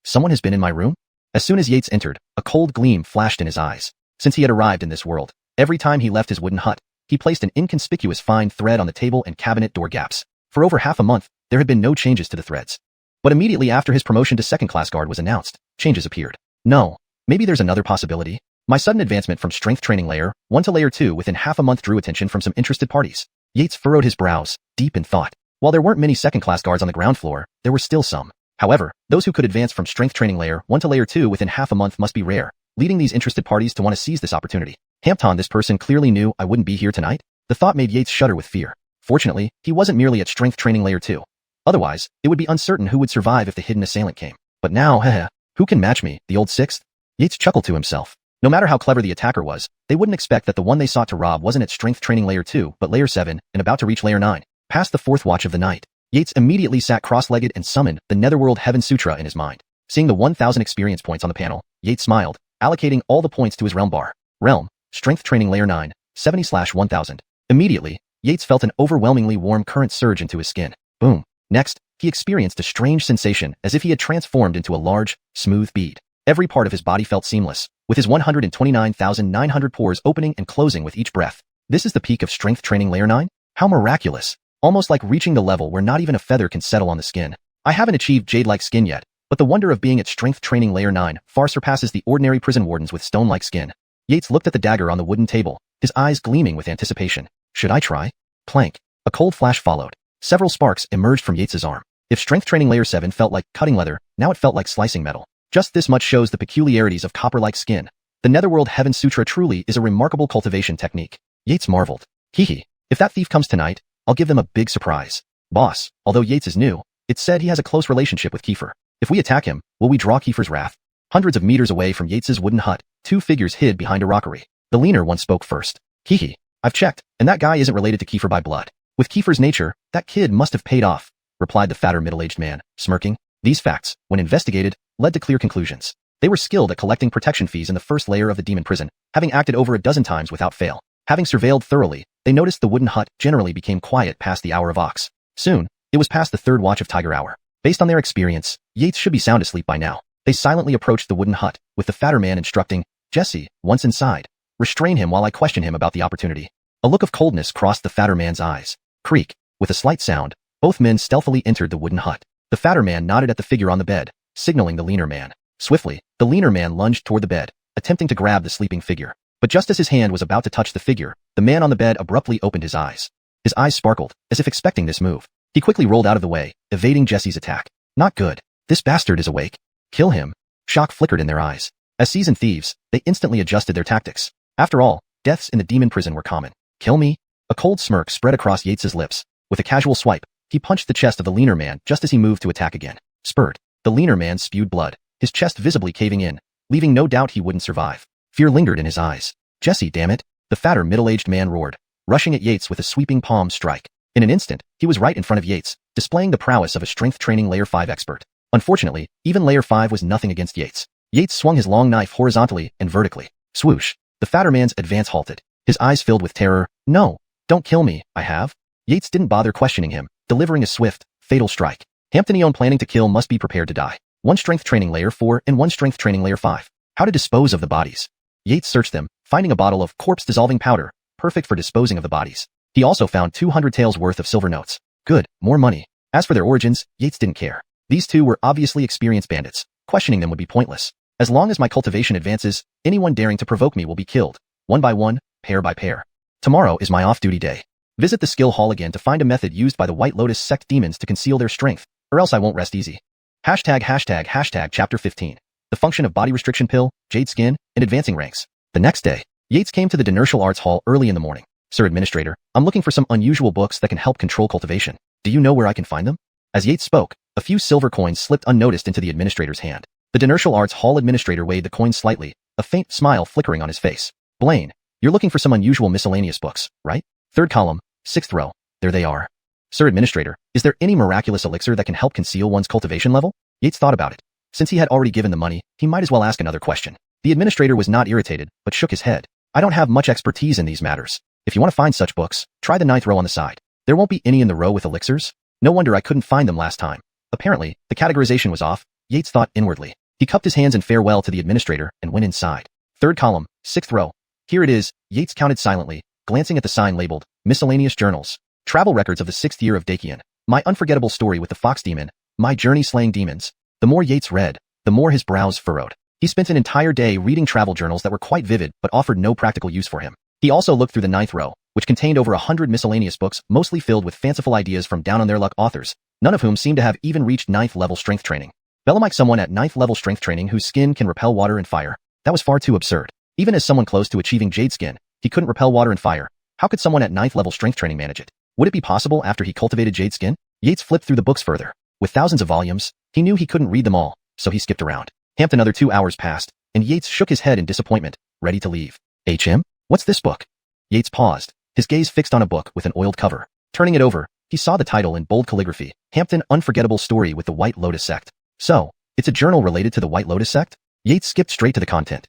Someone has been in my room? As soon as Yates entered, a cold gleam flashed in his eyes. Since he had arrived in this world, every time he left his wooden hut, he placed an inconspicuous fine thread on the table and cabinet door gaps. For over half a month, there had been no changes to the threads. But immediately after his promotion to second-class guard was announced, changes appeared. No, maybe there's another possibility. My sudden advancement from strength training layer 1 to layer 2 within half a month drew attention from some interested parties. Yates furrowed his brows, deep in thought. While there weren't many second-class guards on the ground floor, there were still some. However, those who could advance from strength training layer 1 to layer 2 within half a month must be rare, leading these interested parties to want to seize this opportunity. This person clearly knew I wouldn't be here tonight? The thought made Yates shudder with fear. Fortunately, he wasn't merely at strength training layer 2. Otherwise, it would be uncertain who would survive if the hidden assailant came. But now, who can match me, the old 6th? Yates chuckled to himself. No matter how clever the attacker was, they wouldn't expect that the one they sought to rob wasn't at strength training layer 2, but layer 7, and about to reach layer 9, past the 4th watch of the night. Yates immediately sat cross-legged and summoned the Netherworld Heaven Sutra in his mind. Seeing the 1,000 experience points on the panel, Yates smiled, allocating all the points to his realm bar. Realm, strength training layer 9, 70/1000. Immediately, Yates felt an overwhelmingly warm current surge into his skin. Boom. Next, he experienced a strange sensation as if he had transformed into a large, smooth bead. Every part of his body felt seamless, with his 129,900 pores opening and closing with each breath. This is the peak of strength training layer 9? How miraculous. Almost like reaching the level where not even a feather can settle on the skin. I haven't achieved jade-like skin yet, but the wonder of being at strength training layer 9 far surpasses the ordinary prison wardens with stone-like skin. Yates looked at the dagger on the wooden table, his eyes gleaming with anticipation. Should I try? Plank. A cold flash followed. Several sparks emerged from Yates's arm. If strength training layer 7 felt like cutting leather, now it felt like slicing metal. Just this much shows the peculiarities of copper-like skin. The Netherworld Heaven Sutra truly is a remarkable cultivation technique. Yates marveled. Hee. If that thief comes tonight, I'll give them a big surprise. Boss, although Yates is new, it's said he has a close relationship with Kiefer. If we attack him, will we draw Kiefer's wrath? Hundreds of meters away from Yates's wooden hut, 2 figures hid behind a rockery. The leaner one spoke first. Hee. I've checked, and that guy isn't related to Kiefer by blood. With Kiefer's nature, that kid must have paid off, replied the fatter middle-aged man, smirking. These facts, when investigated, led to clear conclusions. They were skilled at collecting protection fees in the first layer of the demon prison, having acted over a dozen times without fail. Having surveilled thoroughly, they noticed the wooden hut generally became quiet past the hour of ox. Soon, it was past the third watch of tiger hour. Based on their experience, Yates should be sound asleep by now. They silently approached the wooden hut, with the fatter man instructing, Jesse, once inside, restrain him while I question him about the opportunity. A look of coldness crossed the fatter man's eyes. Creak. With a slight sound, both men stealthily entered the wooden hut. The fatter man nodded at the figure on the bed, signaling the leaner man. Swiftly, the leaner man lunged toward the bed, attempting to grab the sleeping figure. But just as his hand was about to touch the figure, the man on the bed abruptly opened his eyes. His eyes sparkled, as if expecting this move. He quickly rolled out of the way, evading Jesse's attack. Not good. This bastard is awake. Kill him. Shock flickered in their eyes. As seasoned thieves, they instantly adjusted their tactics. After all, deaths in the demon prison were common. Kill me? A cold smirk spread across Yates's lips. With a casual swipe, he punched the chest of the leaner man just as he moved to attack again. Spurt. The leaner man spewed blood, his chest visibly caving in, leaving no doubt he wouldn't survive. Fear lingered in his eyes. Jesse, damn it! The fatter middle-aged man roared, rushing at Yates with a sweeping palm strike. In an instant, he was right in front of Yates, displaying the prowess of a strength training Layer 5 expert. Unfortunately, even Layer 5 was nothing against Yates. Yates swung his long knife horizontally and vertically. Swoosh. The fatter man's advance halted, his eyes filled with terror. No, don't kill me, I have. Yates didn't bother questioning him, delivering a swift, fatal strike. Hamptonion planning to kill must be prepared to die. One strength training Layer 4 and one strength training Layer 5. How to dispose of the bodies. Yates searched them, finding a bottle of corpse-dissolving powder, perfect for disposing of the bodies. He also found 200 taels worth of silver notes. Good, more money. As for their origins, Yates didn't care. These two were obviously experienced bandits. Questioning them would be pointless. As long as my cultivation advances, anyone daring to provoke me will be killed, one by one, pair by pair. Tomorrow is my off-duty day. Visit the skill hall again to find a method used by the White Lotus sect demons to conceal their strength, or else I won't rest easy. ###Chapter 15. The function of body restriction pill, jade skin, and advancing ranks. The next day, Yates came to the Dynasty Arts Hall early in the morning. Sir Administrator, I'm looking for some unusual books that can help control cultivation. Do you know where I can find them? As Yates spoke, a few silver coins slipped unnoticed into the administrator's hand. The Dynasty Arts Hall administrator weighed the coins slightly, a faint smile flickering on his face. Blaine, you're looking for some unusual miscellaneous books, right? Third column, sixth row. There they are. Sir Administrator, is there any miraculous elixir that can help conceal one's cultivation level? Yates thought about it. Since he had already given the money, he might as well ask another question. The administrator was not irritated, but shook his head. I don't have much expertise in these matters. If you want to find such books, try the 9th row on the side. There won't be any in the row with elixirs. No wonder I couldn't find them last time. Apparently, the categorization was off, Yates thought inwardly. He cupped his hands in farewell to the administrator and went inside. Third column, 6th row. Here it is, Yates counted silently, glancing at the sign labeled, Miscellaneous Journals. Travel records of the 6th year of Qian. My unforgettable story with the fox demon. My journey slaying demons. The more Yates read, the more his brows furrowed. He spent an entire day reading travel journals that were quite vivid but offered no practical use for him. He also looked through the 9th row, which contained over 100 miscellaneous books, mostly filled with fanciful ideas from down-on-their-luck authors, none of whom seemed to have even reached 9th level strength training. Belamike someone at 9th level strength training whose skin can repel water and fire. That was far too absurd. Even as someone close to achieving jade skin, he couldn't repel water and fire. How could someone at 9th level strength training manage it? Would it be possible after he cultivated jade skin? Yates flipped through the books further. With thousands of volumes, he knew he couldn't read them all, so he skipped around. Another 2 hours passed, and Yates shook his head in disappointment, ready to leave. What's this book? Yates paused, his gaze fixed on a book with an oiled cover. Turning it over, he saw the title in bold calligraphy, Hampton Unforgettable Story with the White Lotus Sect. So, it's a journal related to the White Lotus Sect? Yates skipped straight to the content.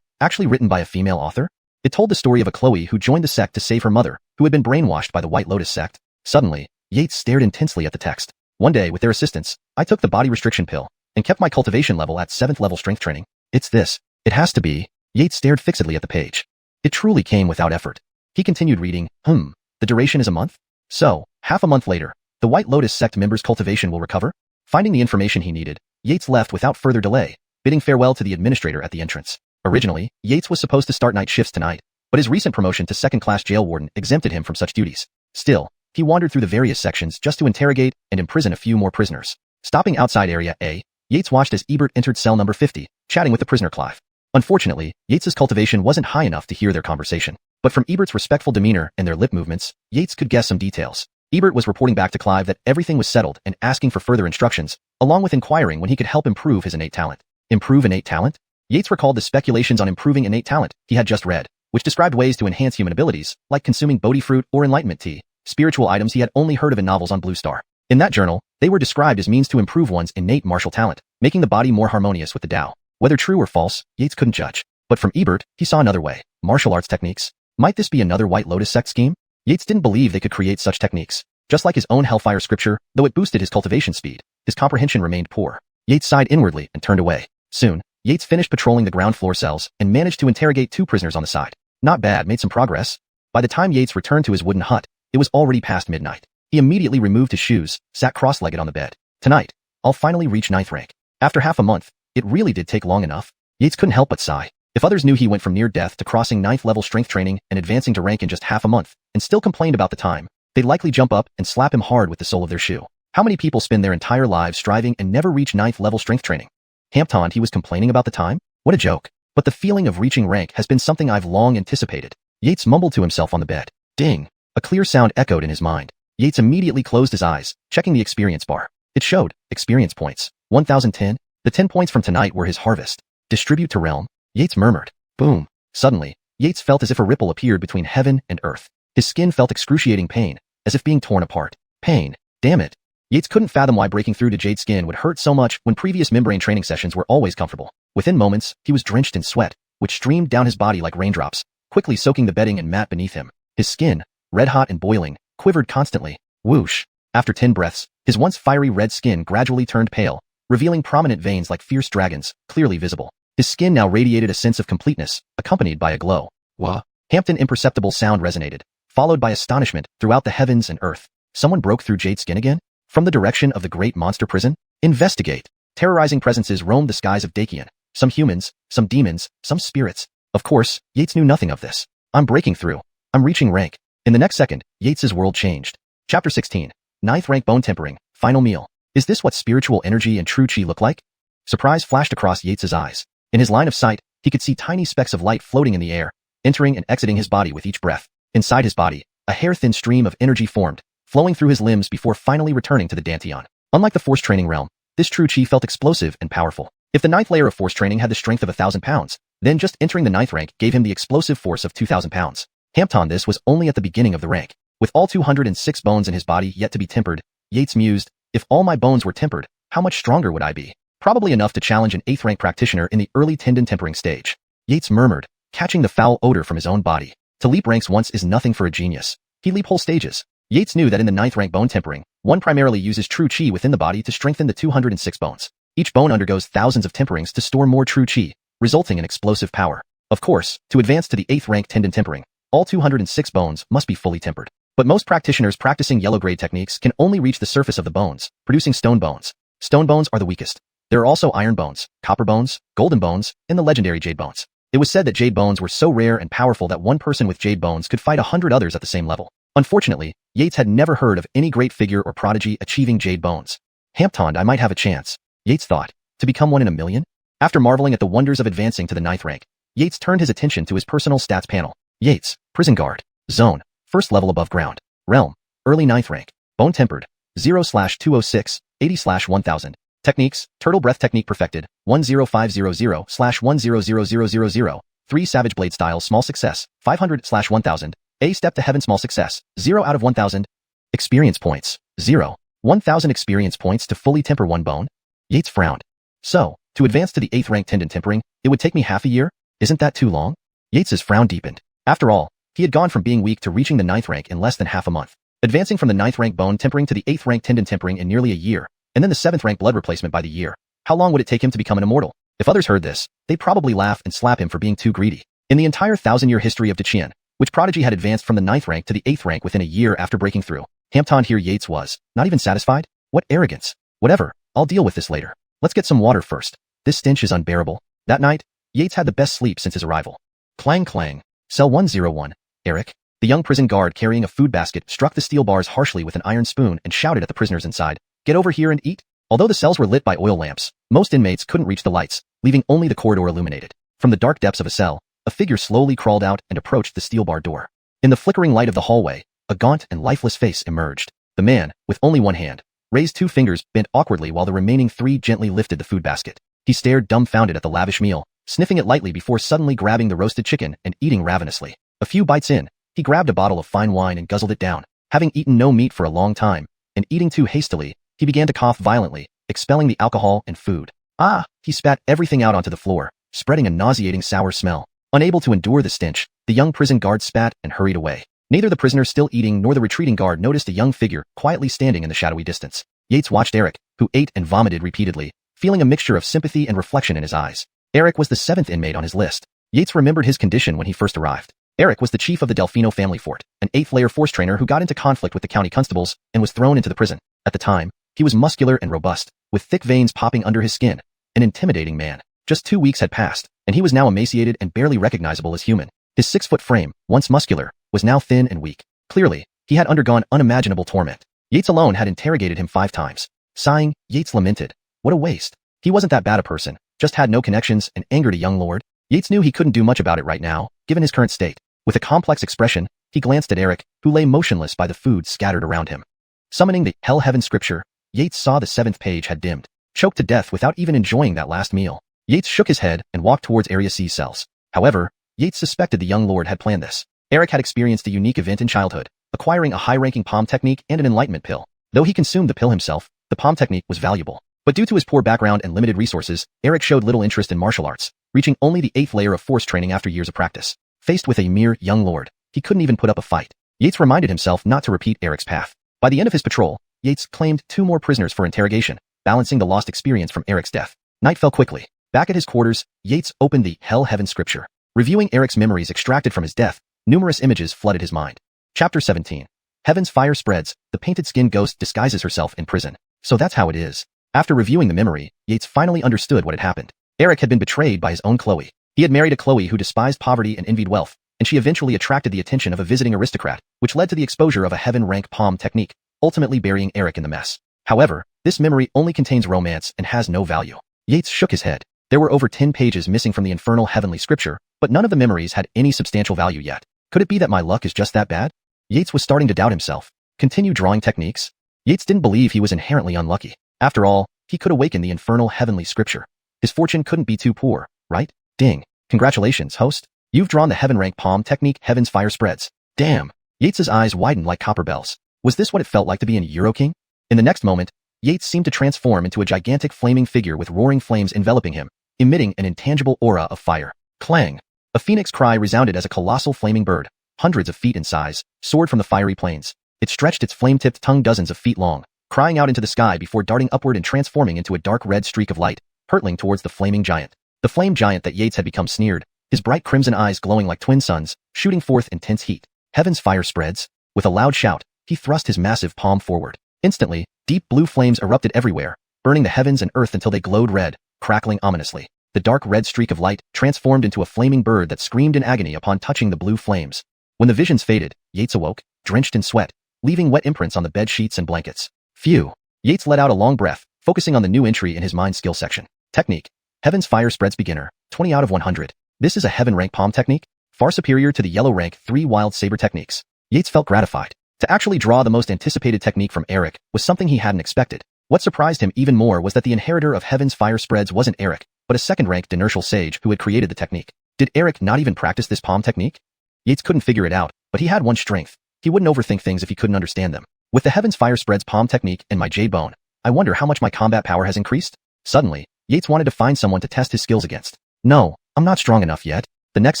Actually written by a female author? It told the story of a Chloe who joined the sect to save her mother, who had been brainwashed by the White Lotus Sect. Suddenly, Yates stared intensely at the text. One day, with their assistance, I took the body restriction pill, and kept my cultivation level at 7th level strength training. It's this. It has to be. Yates stared fixedly at the page. It truly came without effort. He continued reading, the duration is a month? So, half a month later, the White Lotus Sect members' cultivation will recover? Finding the information he needed, Yates left without further delay, bidding farewell to the administrator at the entrance. Originally, Yates was supposed to start night shifts tonight, but his recent promotion to second-class jail warden exempted him from such duties. Still, he wandered through the various sections just to interrogate and imprison a few more prisoners. Stopping outside Area A, Yates watched as Ebert entered cell number 50, chatting with the prisoner Clive. Unfortunately, Yates's cultivation wasn't high enough to hear their conversation, but from Ebert's respectful demeanor and their lip movements, Yates could guess some details. Ebert was reporting back to Clive that everything was settled and asking for further instructions, along with inquiring when he could help improve his innate talent. Improve innate talent? Yates recalled the speculations on improving innate talent he had just read. which described ways to enhance human abilities, like consuming Bodhi fruit or enlightenment tea, spiritual items he had only heard of in novels on Blue Star. In that journal, they were described as means to improve one's innate martial talent, making the body more harmonious with the Tao. Whether true or false, Yates couldn't judge. But from Ebert, he saw another way. Martial arts techniques. Might this be another White Lotus sect scheme? Yates didn't believe they could create such techniques. Just like his own Hellfire scripture, though it boosted his cultivation speed, his comprehension remained poor. Yates sighed inwardly and turned away. Soon, Yates finished patrolling the ground floor cells and managed to interrogate 2 prisoners on the side. Not bad, made some progress. By the time Yates returned to his wooden hut, it was already past midnight. He immediately removed his shoes, sat cross-legged on the bed. Tonight, I'll finally reach 9th rank. After half a month, it really did take long enough. Yates couldn't help but sigh. If others knew he went from near death to crossing 9th level strength training and advancing to rank in just half a month, and still complained about the time, they'd likely jump up and slap him hard with the sole of their shoe. How many people spend their entire lives striving and never reach 9th level strength training? Hampton, he was complaining about the time? What a joke. But the feeling of reaching rank has been something I've long anticipated. Yates mumbled to himself on the bed. Ding. A clear sound echoed in his mind. Yates immediately closed his eyes, checking the experience bar. It showed, experience points, 1010. The 10 points from tonight were his harvest. Distribute to realm. Yates murmured. Boom. Suddenly, Yates felt as if a ripple appeared between heaven and earth. His skin felt excruciating pain, as if being torn apart. Pain. Damn it. Yates couldn't fathom why breaking through to Jade's skin would hurt so much when previous membrane training sessions were always comfortable. Within moments, he was drenched in sweat, which streamed down his body like raindrops, quickly soaking the bedding and mat beneath him. His skin, red-hot and boiling, quivered constantly. Whoosh. After 10 breaths, his once fiery red skin gradually turned pale, revealing prominent veins like fierce dragons, clearly visible. His skin now radiated a sense of completeness, accompanied by a glow. Wah. Hampton imperceptible sound resonated, followed by astonishment throughout the heavens and earth. Someone broke through Jade's skin again? From the direction of the great monster prison? Investigate. Terrorizing presences roamed the skies of Qian. Some humans, some demons, some spirits. Of course, Yates knew nothing of this. I'm breaking through. I'm reaching rank. In the next second, Yates's world changed. Chapter 16. 9th rank bone tempering. Final meal. Is this what spiritual energy and true chi look like? Surprise flashed across Yates's eyes. In his line of sight, he could see tiny specks of light floating in the air, entering and exiting his body with each breath. Inside his body, a hair-thin stream of energy formed, flowing through his limbs before finally returning to the Dantian. Unlike the force training realm, this true chi felt explosive and powerful. If the 9th layer of force training had the strength of 1,000 pounds, then just entering the 9th rank gave him the explosive force of 2,000 pounds. Hampton, this was only at the beginning of the rank. With all 206 bones in his body yet to be tempered, Yates mused, if all my bones were tempered, how much stronger would I be? Probably enough to challenge an 8th rank practitioner in the early tendon tempering stage. Yates murmured, catching the foul odor from his own body. To leap ranks once is nothing for a genius. He leap whole stages. Yates knew that in the 9th rank bone tempering, one primarily uses true chi within the body to strengthen the 206 bones. Each bone undergoes thousands of temperings to store more true chi, resulting in explosive power. Of course, to advance to the 8th rank tendon tempering, all 206 bones must be fully tempered. But most practitioners practicing yellow grade techniques can only reach the surface of the bones, producing stone bones. Stone bones are the weakest. There are also iron bones, copper bones, golden bones, and the legendary jade bones. It was said that jade bones were so rare and powerful that one person with jade bones could fight 100 others at the same level. Unfortunately, Yates had never heard of any great figure or prodigy achieving jade bones. Hampton, I might have a chance, Yates thought, to become one in a million? After marveling at the wonders of advancing to the 9th rank, Yates turned his attention to his personal stats panel. Yates, prison guard, zone, first level above ground, realm, early 9th rank, bone tempered, 0/206, 80/1000. Techniques, turtle breath technique perfected, 10500/100000, 3 savage blade style small success, 500/1000, a step to heaven small success, 0 out of 1000. Experience points, 0. 1000 experience points to fully temper one bone? Yates frowned. So, to advance to the 8th rank tendon tempering, it would take me half a year? Isn't that too long? Yates's frown deepened. After all, he had gone from being weak to reaching the 9th rank in less than half a month. Advancing from the 9th rank bone tempering to the 8th rank tendon tempering in nearly a year, and then the 7th rank blood replacement by the year. How long would it take him to become an immortal? If others heard this, they'd probably laugh and slap him for being too greedy. In the entire 1,000-year history of Qian, which prodigy had advanced from the 9th rank to the 8th rank within a year after breaking through? Hampton here Yates was, not even satisfied? What arrogance. Whatever, I'll deal with this later. Let's get some water first. This stench is unbearable. That night, Yates had the best sleep since his arrival. Clang clang. Cell 101. Eric. The young prison guard carrying a food basket struck the steel bars harshly with an iron spoon and shouted at the prisoners inside, get over here and eat. Although the cells were lit by oil lamps, most inmates couldn't reach the lights, leaving only the corridor illuminated. From the dark depths of a cell, a figure slowly crawled out and approached the steel bar door. In the flickering light of the hallway, a gaunt and lifeless face emerged. The man, with only one hand, raised 2 fingers bent awkwardly while the remaining 3 gently lifted the food basket. He stared dumbfounded at the lavish meal, sniffing it lightly before suddenly grabbing the roasted chicken and eating ravenously. A few bites in, he grabbed a bottle of fine wine and guzzled it down. Having eaten no meat for a long time, and eating too hastily, he began to cough violently, expelling the alcohol and food. Ah! He spat everything out onto the floor, spreading a nauseating sour smell. Unable to endure the stench, the young prison guard spat and hurried away. Neither the prisoner still eating nor the retreating guard noticed a young figure quietly standing in the shadowy distance. Yates watched Eric, who ate and vomited repeatedly, feeling a mixture of sympathy and reflection in his eyes. Eric was the 7th inmate on his list. Yates remembered his condition when he first arrived. Eric was the chief of the Delfino family fort, an 8th-layer force trainer who got into conflict with the county constables and was thrown into the prison. At the time, he was muscular and robust, with thick veins popping under his skin. An intimidating man. Just 2 weeks had passed, and he was now emaciated and barely recognizable as human. His 6-foot frame, once muscular, was now thin and weak. Clearly, he had undergone unimaginable torment. Yates alone had interrogated him 5 times. Sighing, Yates lamented. What a waste. He wasn't that bad a person, just had no connections and angered a young lord. Yates knew he couldn't do much about it right now, given his current state. With a complex expression, he glanced at Eric, who lay motionless by the food scattered around him. Summoning the Hell Heaven scripture, Yates saw the 7th page had dimmed. Choked to death without even enjoying that last meal. Yates shook his head and walked towards Area C cells. However, Yates suspected the young lord had planned this. Eric had experienced a unique event in childhood, acquiring a high-ranking palm technique and an enlightenment pill. Though he consumed the pill himself, the palm technique was valuable. But due to his poor background and limited resources, Eric showed little interest in martial arts, reaching only the 8th layer of force training after years of practice. Faced with a mere young lord, he couldn't even put up a fight. Yates reminded himself not to repeat Eric's path. By the end of his patrol, Yates claimed 2 more prisoners for interrogation, balancing the lost experience from Eric's death. Night fell quickly. Back at his quarters, Yates opened the Hell Heaven scripture. Reviewing Eric's memories extracted from his death, numerous images flooded his mind. Chapter 17. Heaven's fire spreads, the painted-skinned ghost disguises herself in prison. So that's how it is. After reviewing the memory, Yates finally understood what had happened. Eric had been betrayed by his own Chloe. He had married a Chloe who despised poverty and envied wealth, and she eventually attracted the attention of a visiting aristocrat, which led to the exposure of a heaven-rank palm technique, ultimately burying Eric in the mess. However, this memory only contains romance and has no value. Yates shook his head. There were over 10 pages missing from the infernal heavenly scripture, but none of the memories had any substantial value yet. Could it be that my luck is just that bad? Yates was starting to doubt himself. Continue drawing techniques? Yates didn't believe he was inherently unlucky. After all, he could awaken the infernal heavenly scripture. His fortune couldn't be too poor, right? Ding. Congratulations, host. You've drawn the heaven-rank palm technique Heaven's Fire Spreads. Damn. Yates's eyes widened like copper bells. Was this what it felt like to be an Euro King? In the next moment, Yates seemed to transform into a gigantic flaming figure with roaring flames enveloping him, emitting an intangible aura of fire. Clang! A phoenix cry resounded as a colossal flaming bird, hundreds of feet in size, soared from the fiery plains. It stretched its flame-tipped tongue dozens of feet long, crying out into the sky before darting upward and transforming into a dark red streak of light, hurtling towards the flaming giant. The flame giant that Yates had become sneered, his bright crimson eyes glowing like twin suns, shooting forth intense heat. Heaven's fire spreads. With a loud shout, he thrust his massive palm forward. Instantly, deep blue flames erupted everywhere, burning the heavens and earth until they glowed red, crackling ominously. The dark red streak of light transformed into a flaming bird that screamed in agony upon touching the blue flames. When the visions faded, Yates awoke, drenched in sweat, leaving wet imprints on the bed sheets and blankets. Phew. Yates let out a long breath, focusing on the new entry in his mind skill section. Technique. Heaven's Fire Spreads Beginner, 20 out of 100. This is a heaven rank palm technique, far superior to the yellow rank 3 wild saber techniques. Yates felt gratified. To actually draw the most anticipated technique from Eric was something he hadn't expected. What surprised him even more was that the inheritor of Heaven's Fire Spreads wasn't Eric, but a second-ranked inertial sage who had created the technique. Did Eric not even practice this palm technique? Yates couldn't figure it out, but he had one strength. He wouldn't overthink things if he couldn't understand them. With the Heaven's Fire Spreads palm technique and my jade bone, I wonder how much my combat power has increased? Suddenly, Yates wanted to find someone to test his skills against. No, I'm not strong enough yet. The next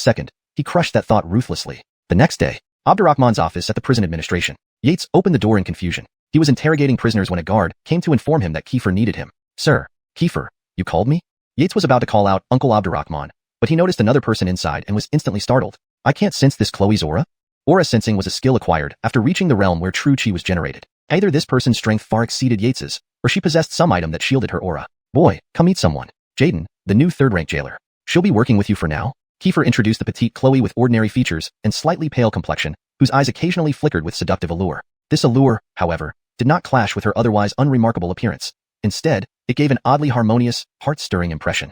second, he crushed that thought ruthlessly. The next day, Abdurrahman's office at the prison administration. Yates opened the door in confusion. He was interrogating prisoners when a guard came to inform him that Kiefer needed him. Sir, Kiefer, you called me? Yates was about to call out Uncle Abdurrahman, but he noticed another person inside and was instantly startled. I can't sense this Chloe's aura? Aura sensing was a skill acquired after reaching the realm where true chi was generated. Either this person's strength far exceeded Yates's, or she possessed some item that shielded her aura. Boy, come meet someone. Jaden, the new third-rank jailer. She'll be working with you for now. Kiefer introduced the petite Chloe with ordinary features and slightly pale complexion, whose eyes occasionally flickered with seductive allure. This allure, however, did not clash with her otherwise unremarkable appearance. Instead, it gave an oddly harmonious, heart-stirring impression.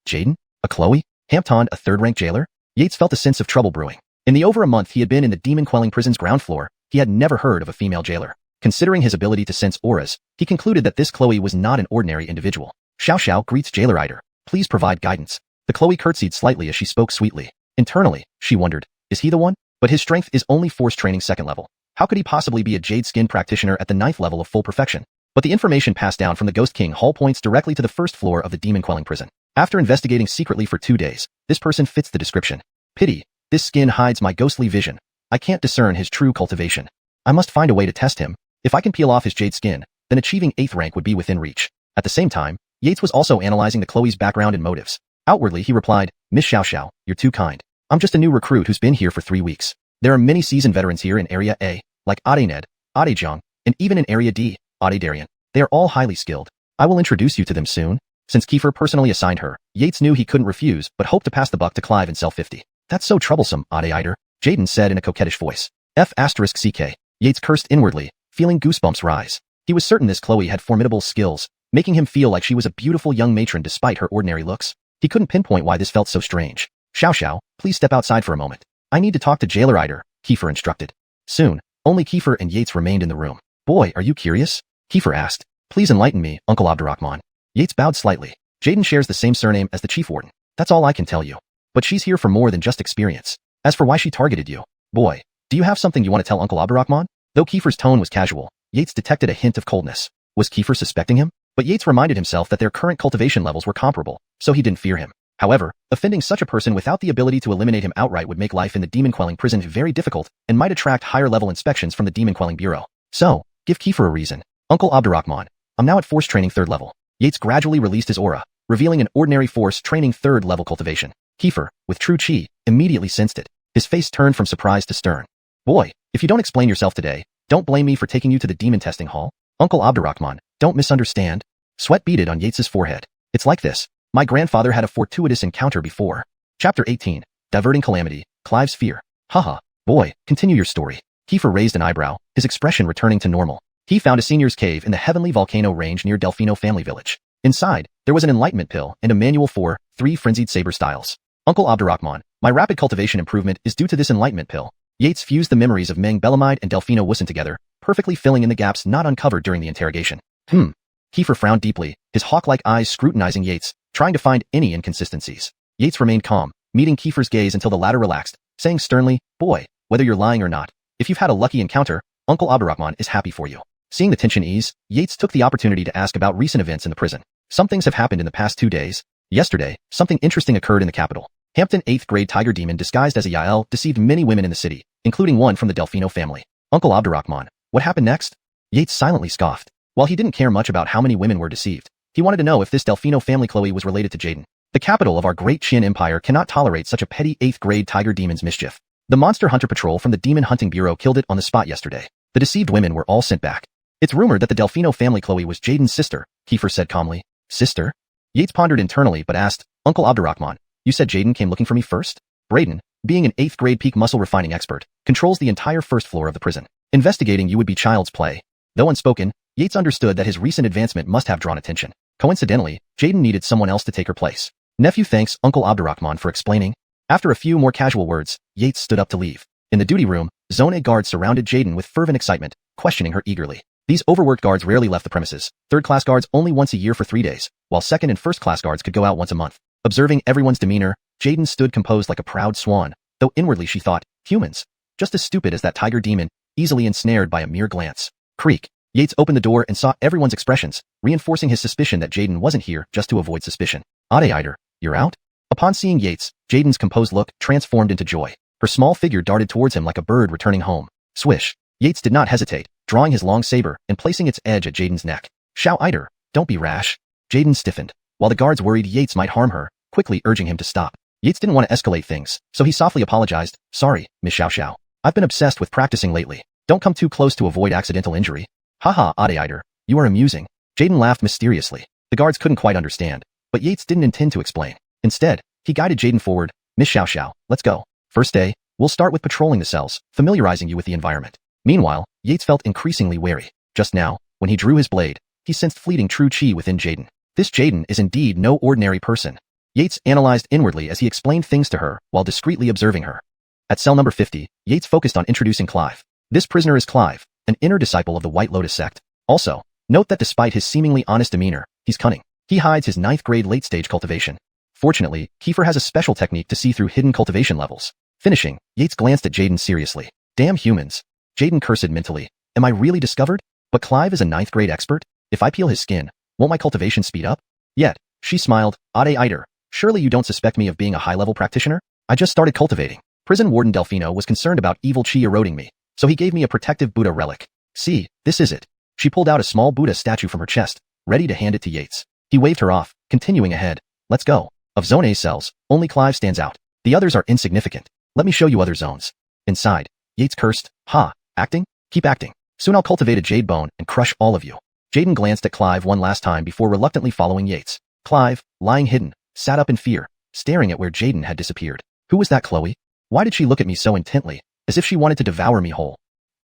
Jaden? A Chloe? Hampton, a third-rank jailer? Yates felt a sense of trouble brewing. In the over a month he had been in the demon-quelling prison's ground floor, he had never heard of a female jailer. Considering his ability to sense auras, he concluded that this Chloe was not an ordinary individual. Xiao greets Jailer Eider. Please provide guidance. The Chloe curtsied slightly as she spoke sweetly. Internally, she wondered, is he the one? But his strength is only force training 2nd level. How could he possibly be a jade skin practitioner at the 9th level of full perfection? But the information passed down from the Ghost King Hall points directly to the 1st floor of the demon quelling prison. After investigating secretly for 2 days, this person fits the description. Pity, this skin hides my ghostly vision. I can't discern his true cultivation. I must find a way to test him. If I can peel off his jade skin, then achieving 8th rank would be within reach. At the same time, Yates was also analyzing the Chloe's background and motives. Outwardly, he replied, Miss Xiaoxiao, you're too kind. I'm just a new recruit who's been here for 3 weeks. There are many seasoned veterans here in Area A, like Adened, Adejiang, and even in Area D, Adedarian. They are all highly skilled. I will introduce you to them soon. Since Kiefer personally assigned her, Yates knew he couldn't refuse but hoped to pass the buck to Clive in cell 50. That's so troublesome, Adeider, Jaden said in a coquettish voice. F***CK. Yates cursed inwardly, feeling goosebumps rise. He was certain this Chloe had formidable skills, making him feel like she was a beautiful young matron despite her ordinary looks. He couldn't pinpoint why this felt so strange. Xiao, please step outside for a moment. I need to talk to Jailer Eider, Kiefer instructed. Soon, only Kiefer and Yates remained in the room. Boy, are you curious? Kiefer asked. Please enlighten me, Uncle Abdurrahman. Yates bowed slightly. Jaden shares the same surname as the chief warden. That's all I can tell you. But she's here for more than just experience. As for why she targeted you, boy, do you have something you want to tell Uncle Abdurrahman? Though Kiefer's tone was casual, Yates detected a hint of coldness. Was Kiefer suspecting him? But Yates reminded himself that their current cultivation levels were comparable, so he didn't fear him. However, offending such a person without the ability to eliminate him outright would make life in the demon quelling prison very difficult and might attract higher-level inspections from the demon quelling bureau. So, give Kiefer a reason. Uncle Abdurrahman, I'm now at force training 3rd level. Yates gradually released his aura, revealing an ordinary force training 3rd level cultivation. Kiefer, with true chi, immediately sensed it. His face turned from surprise to stern. Boy, if you don't explain yourself today, don't blame me for taking you to the demon testing hall. Uncle Abdurrahman, don't misunderstand. Sweat beaded on Yates's forehead. It's like this. My grandfather had a fortuitous encounter before. Chapter 18. Diverting Calamity, Clive's Fear. Haha. Boy, continue your story. Kiefer raised an eyebrow, his expression returning to normal. He found a senior's cave in the heavenly volcano range near Delfino family village. Inside, there was an enlightenment pill and a manual for 3 frenzied saber styles. Uncle Abdurrahman, my rapid cultivation improvement is due to this enlightenment pill. Yates fused the memories of Meng Belamide and Delfino Wussen together, perfectly filling in the gaps not uncovered during the interrogation. Kiefer frowned deeply, his hawk-like eyes scrutinizing Yates, trying to find any inconsistencies. Yates remained calm, meeting Kiefer's gaze until the latter relaxed, saying sternly, Boy, whether you're lying or not, if you've had a lucky encounter, Uncle Abdurrahman is happy for you. Seeing the tension ease, Yates took the opportunity to ask about recent events in the prison. Some things have happened in the past 2 days. Yesterday, something interesting occurred in the capital. Hampton 8th grade tiger demon disguised as a Yael deceived many women in the city, including one from the Delfino family. Uncle Abdurrahman, what happened next? Yates silently scoffed. While he didn't care much about how many women were deceived, he wanted to know if this Delfino family Chloe was related to Jaden. The capital of our great Qian Empire cannot tolerate such a petty 8th grade tiger demon's mischief. The Monster Hunter Patrol from the Demon Hunting Bureau killed it on the spot yesterday. The deceived women were all sent back. It's rumored that the Delfino family Chloe was Jaden's sister, Kiefer said calmly. Sister? Yates pondered internally but asked, Uncle Abdurrahman, you said Jaden came looking for me first? Braden, being an 8th grade peak muscle refining expert, controls the entire 1st floor of the prison. Investigating you would be child's play. Though unspoken, Yates understood that his recent advancement must have drawn attention. Coincidentally, Jaden needed someone else to take her place. Nephew thanks Uncle Abdurrahman for explaining. After a few more casual words, Yates stood up to leave. In the duty room, Zone A guards surrounded Jaden with fervent excitement, questioning her eagerly. These overworked guards rarely left the premises, 3rd-class guards only once a year for 3 days, while 2nd and 1st-class guards could go out once a month. Observing everyone's demeanor, Jaden stood composed like a proud swan, though inwardly she thought, humans, just as stupid as that tiger demon, easily ensnared by a mere glance. Creak. Yates opened the door and saw everyone's expressions, reinforcing his suspicion that Jaden wasn't here just to avoid suspicion. Adeider, you're out? Upon seeing Yates, Jaden's composed look transformed into joy. Her small figure darted towards him like a bird returning home. Swish. Yates did not hesitate, drawing his long saber and placing its edge at Jaden's neck. Xiao Eider, don't be rash. Jaden stiffened, while the guards worried Yates might harm her, quickly urging him to stop. Yates didn't want to escalate things, so he softly apologized. Sorry, Miss Xiao. I've been obsessed with practicing lately. Don't come too close to avoid accidental injury. Haha, Adeider, you are amusing. Jaden laughed mysteriously. The guards couldn't quite understand, but Yates didn't intend to explain. Instead, he guided Jaden forward. Miss Xiao, let's go. First day, we'll start with patrolling the cells, familiarizing you with the environment. Meanwhile, Yates felt increasingly wary. Just now, when he drew his blade, he sensed fleeting true chi within Jaden. This Jaden is indeed no ordinary person. Yates analyzed inwardly as he explained things to her while discreetly observing her. At cell number 50, Yates focused on introducing Clive. This prisoner is Clive, an inner disciple of the White Lotus sect. Also, note that despite his seemingly honest demeanor, he's cunning. He hides his 9th grade late-stage cultivation. Fortunately, Kiefer has a special technique to see through hidden cultivation levels. Finishing, Yates glanced at Jaden seriously. Damn humans. Jaden cursed mentally. Am I really discovered? But Clive is a 9th grade expert? If I peel his skin, won't my cultivation speed up? Yet, she smiled. Ade Iter, surely you don't suspect me of being a high-level practitioner? I just started cultivating. Prison warden Delfino was concerned about evil chi eroding me, so he gave me a protective Buddha relic. See, this is it. She pulled out a small Buddha statue from her chest, ready to hand it to Yates. He waved her off, continuing ahead. Let's go. Of Zone A cells, only Clive stands out. The others are insignificant. Let me show you other zones. Inside, Yates cursed. Ha, acting? Keep acting. Soon I'll cultivate a jade bone and crush all of you. Jaden glanced at Clive one last time before reluctantly following Yates. Clive, lying hidden, sat up in fear, staring at where Jaden had disappeared. Who was that Chloe? Why did she look at me so intently, as if she wanted to devour me whole?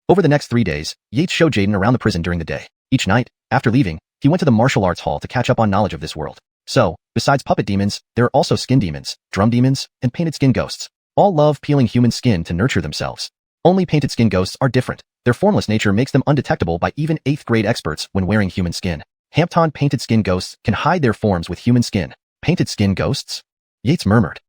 Over the next 3 days, Yates showed Jaden around the prison during the day. Each night, after leaving, he went to the martial arts hall to catch up on knowledge of this world. So, besides puppet demons, there are also skin demons, drum demons, and painted skin ghosts. All love peeling human skin to nurture themselves. Only painted skin ghosts are different. Their formless nature makes them undetectable by even 8th grade experts when wearing human skin. Hampton painted skin ghosts can hide their forms with human skin. Painted skin ghosts? Yates murmured.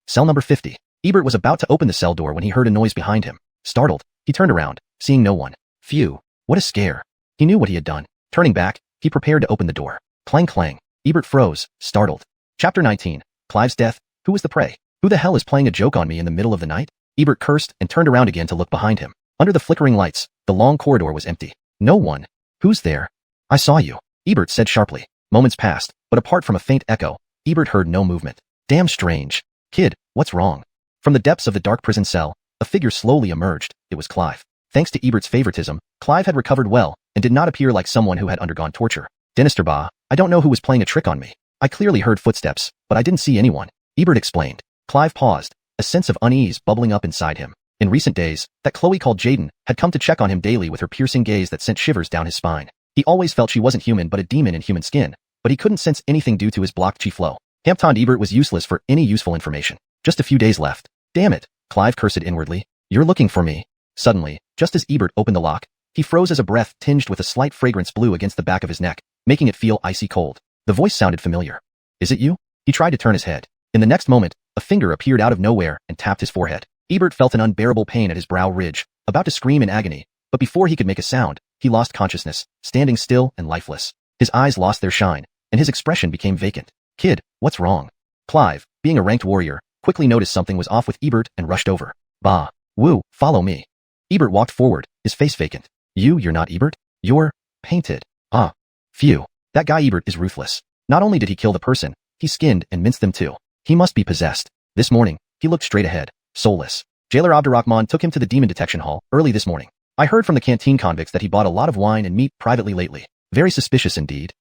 Cell number 50. Ebert was about to open the cell door when he heard a noise behind him. Startled, he turned around, seeing no one. Phew, what a scare. He knew what he had done. Turning back, he prepared to open the door. Clang clang. Ebert froze, startled. Chapter 19. Clive's death. Who was the prey? Who the hell is playing a joke on me in the middle of the night? Ebert cursed and turned around again to look behind him. Under the flickering lights, the long corridor was empty. No one. Who's there? I saw you, Ebert said sharply. Moments passed, but apart from a faint echo, Ebert heard no movement. Damn strange. Kid, what's wrong? From the depths of the dark prison cell, a figure slowly emerged. It was Clive. Thanks to Ebert's favoritism, Clive had recovered well and did not appear like someone who had undergone torture. Dynasty, I don't know who was playing a trick on me. I clearly heard footsteps, but I didn't see anyone, Ebert explained. Clive paused, a sense of unease bubbling up inside him. In recent days, that Chloe called Jaden had come to check on him daily with her piercing gaze that sent shivers down his spine. He always felt she wasn't human but a demon in human skin, but he couldn't sense anything due to his blocked chi flow. Hampton Ebert was useless for any useful information. Just a few days left. Damn it, Clive cursed inwardly. You're looking for me. Suddenly, just as Ebert opened the lock, he froze as a breath tinged with a slight fragrance blew against the back of his neck, making it feel icy cold. The voice sounded familiar. Is it you? He tried to turn his head. In the next moment, a finger appeared out of nowhere and tapped his forehead. Ebert felt an unbearable pain at his brow ridge, about to scream in agony, but before he could make a sound, he lost consciousness, standing still and lifeless. His eyes lost their shine, and his expression became vacant. Kid, what's wrong? Clive, being a ranked warrior, quickly noticed something was off with Ebert and rushed over. Bah. Woo, follow me. Ebert walked forward, his face vacant. You're not Ebert? You're painted. Ah. Phew. That guy Ebert is ruthless. Not only did he kill the person, he skinned and minced them too. He must be possessed. This morning, he looked straight ahead, soulless. Jailer Abdurrahman took him to the demon detection hall early this morning. I heard from the canteen convicts that he bought a lot of wine and meat privately lately. Very suspicious indeed.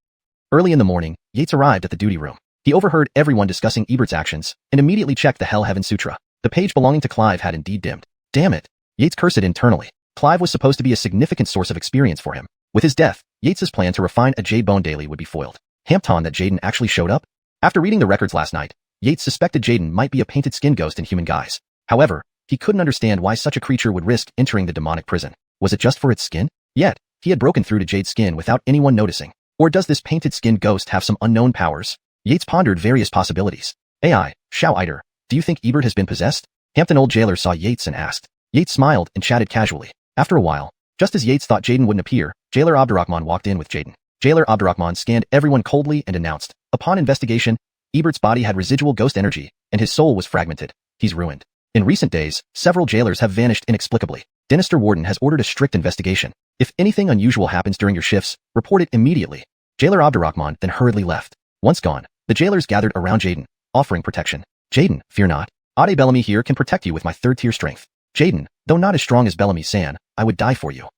Early in the morning, Yates arrived at the duty room. He overheard everyone discussing Ebert's actions and immediately checked the Hell Heaven Sutra. The page belonging to Clive had indeed dimmed. Damn it. Yates cursed internally. Clive was supposed to be a significant source of experience for him. With his death, Yates's plan to refine a jade bone daily would be foiled. Hampton that Jaden actually showed up? After reading the records last night, Yates suspected Jaden might be a painted skin ghost in human guise. However, he couldn't understand why such a creature would risk entering the demonic prison. Was it just for its skin? Yet, he had broken through to Jade's skin without anyone noticing. Or does this painted skin ghost have some unknown powers? Yates pondered various possibilities. AI, Xiao Iter, do you think Ebert has been possessed? Hampton Old Jailer saw Yates and asked. Yates smiled and chatted casually. After a while, just as Yates thought Jaden wouldn't appear, Jailer Abdurrahman walked in with Jaden. Jailer Abdurrahman scanned everyone coldly and announced, upon investigation, Ebert's body had residual ghost energy, and his soul was fragmented. He's ruined. In recent days, several jailers have vanished inexplicably. Dynasty Warden has ordered a strict investigation. If anything unusual happens during your shifts, report it immediately. Jailer Abdurrahman then hurriedly left. Once gone, the jailers gathered around Jaden, offering protection. Jaden, fear not. Ade Bellamy here can protect you with my 3rd-tier strength. Jaden, though not as strong as Bellamy-san, I would die for you.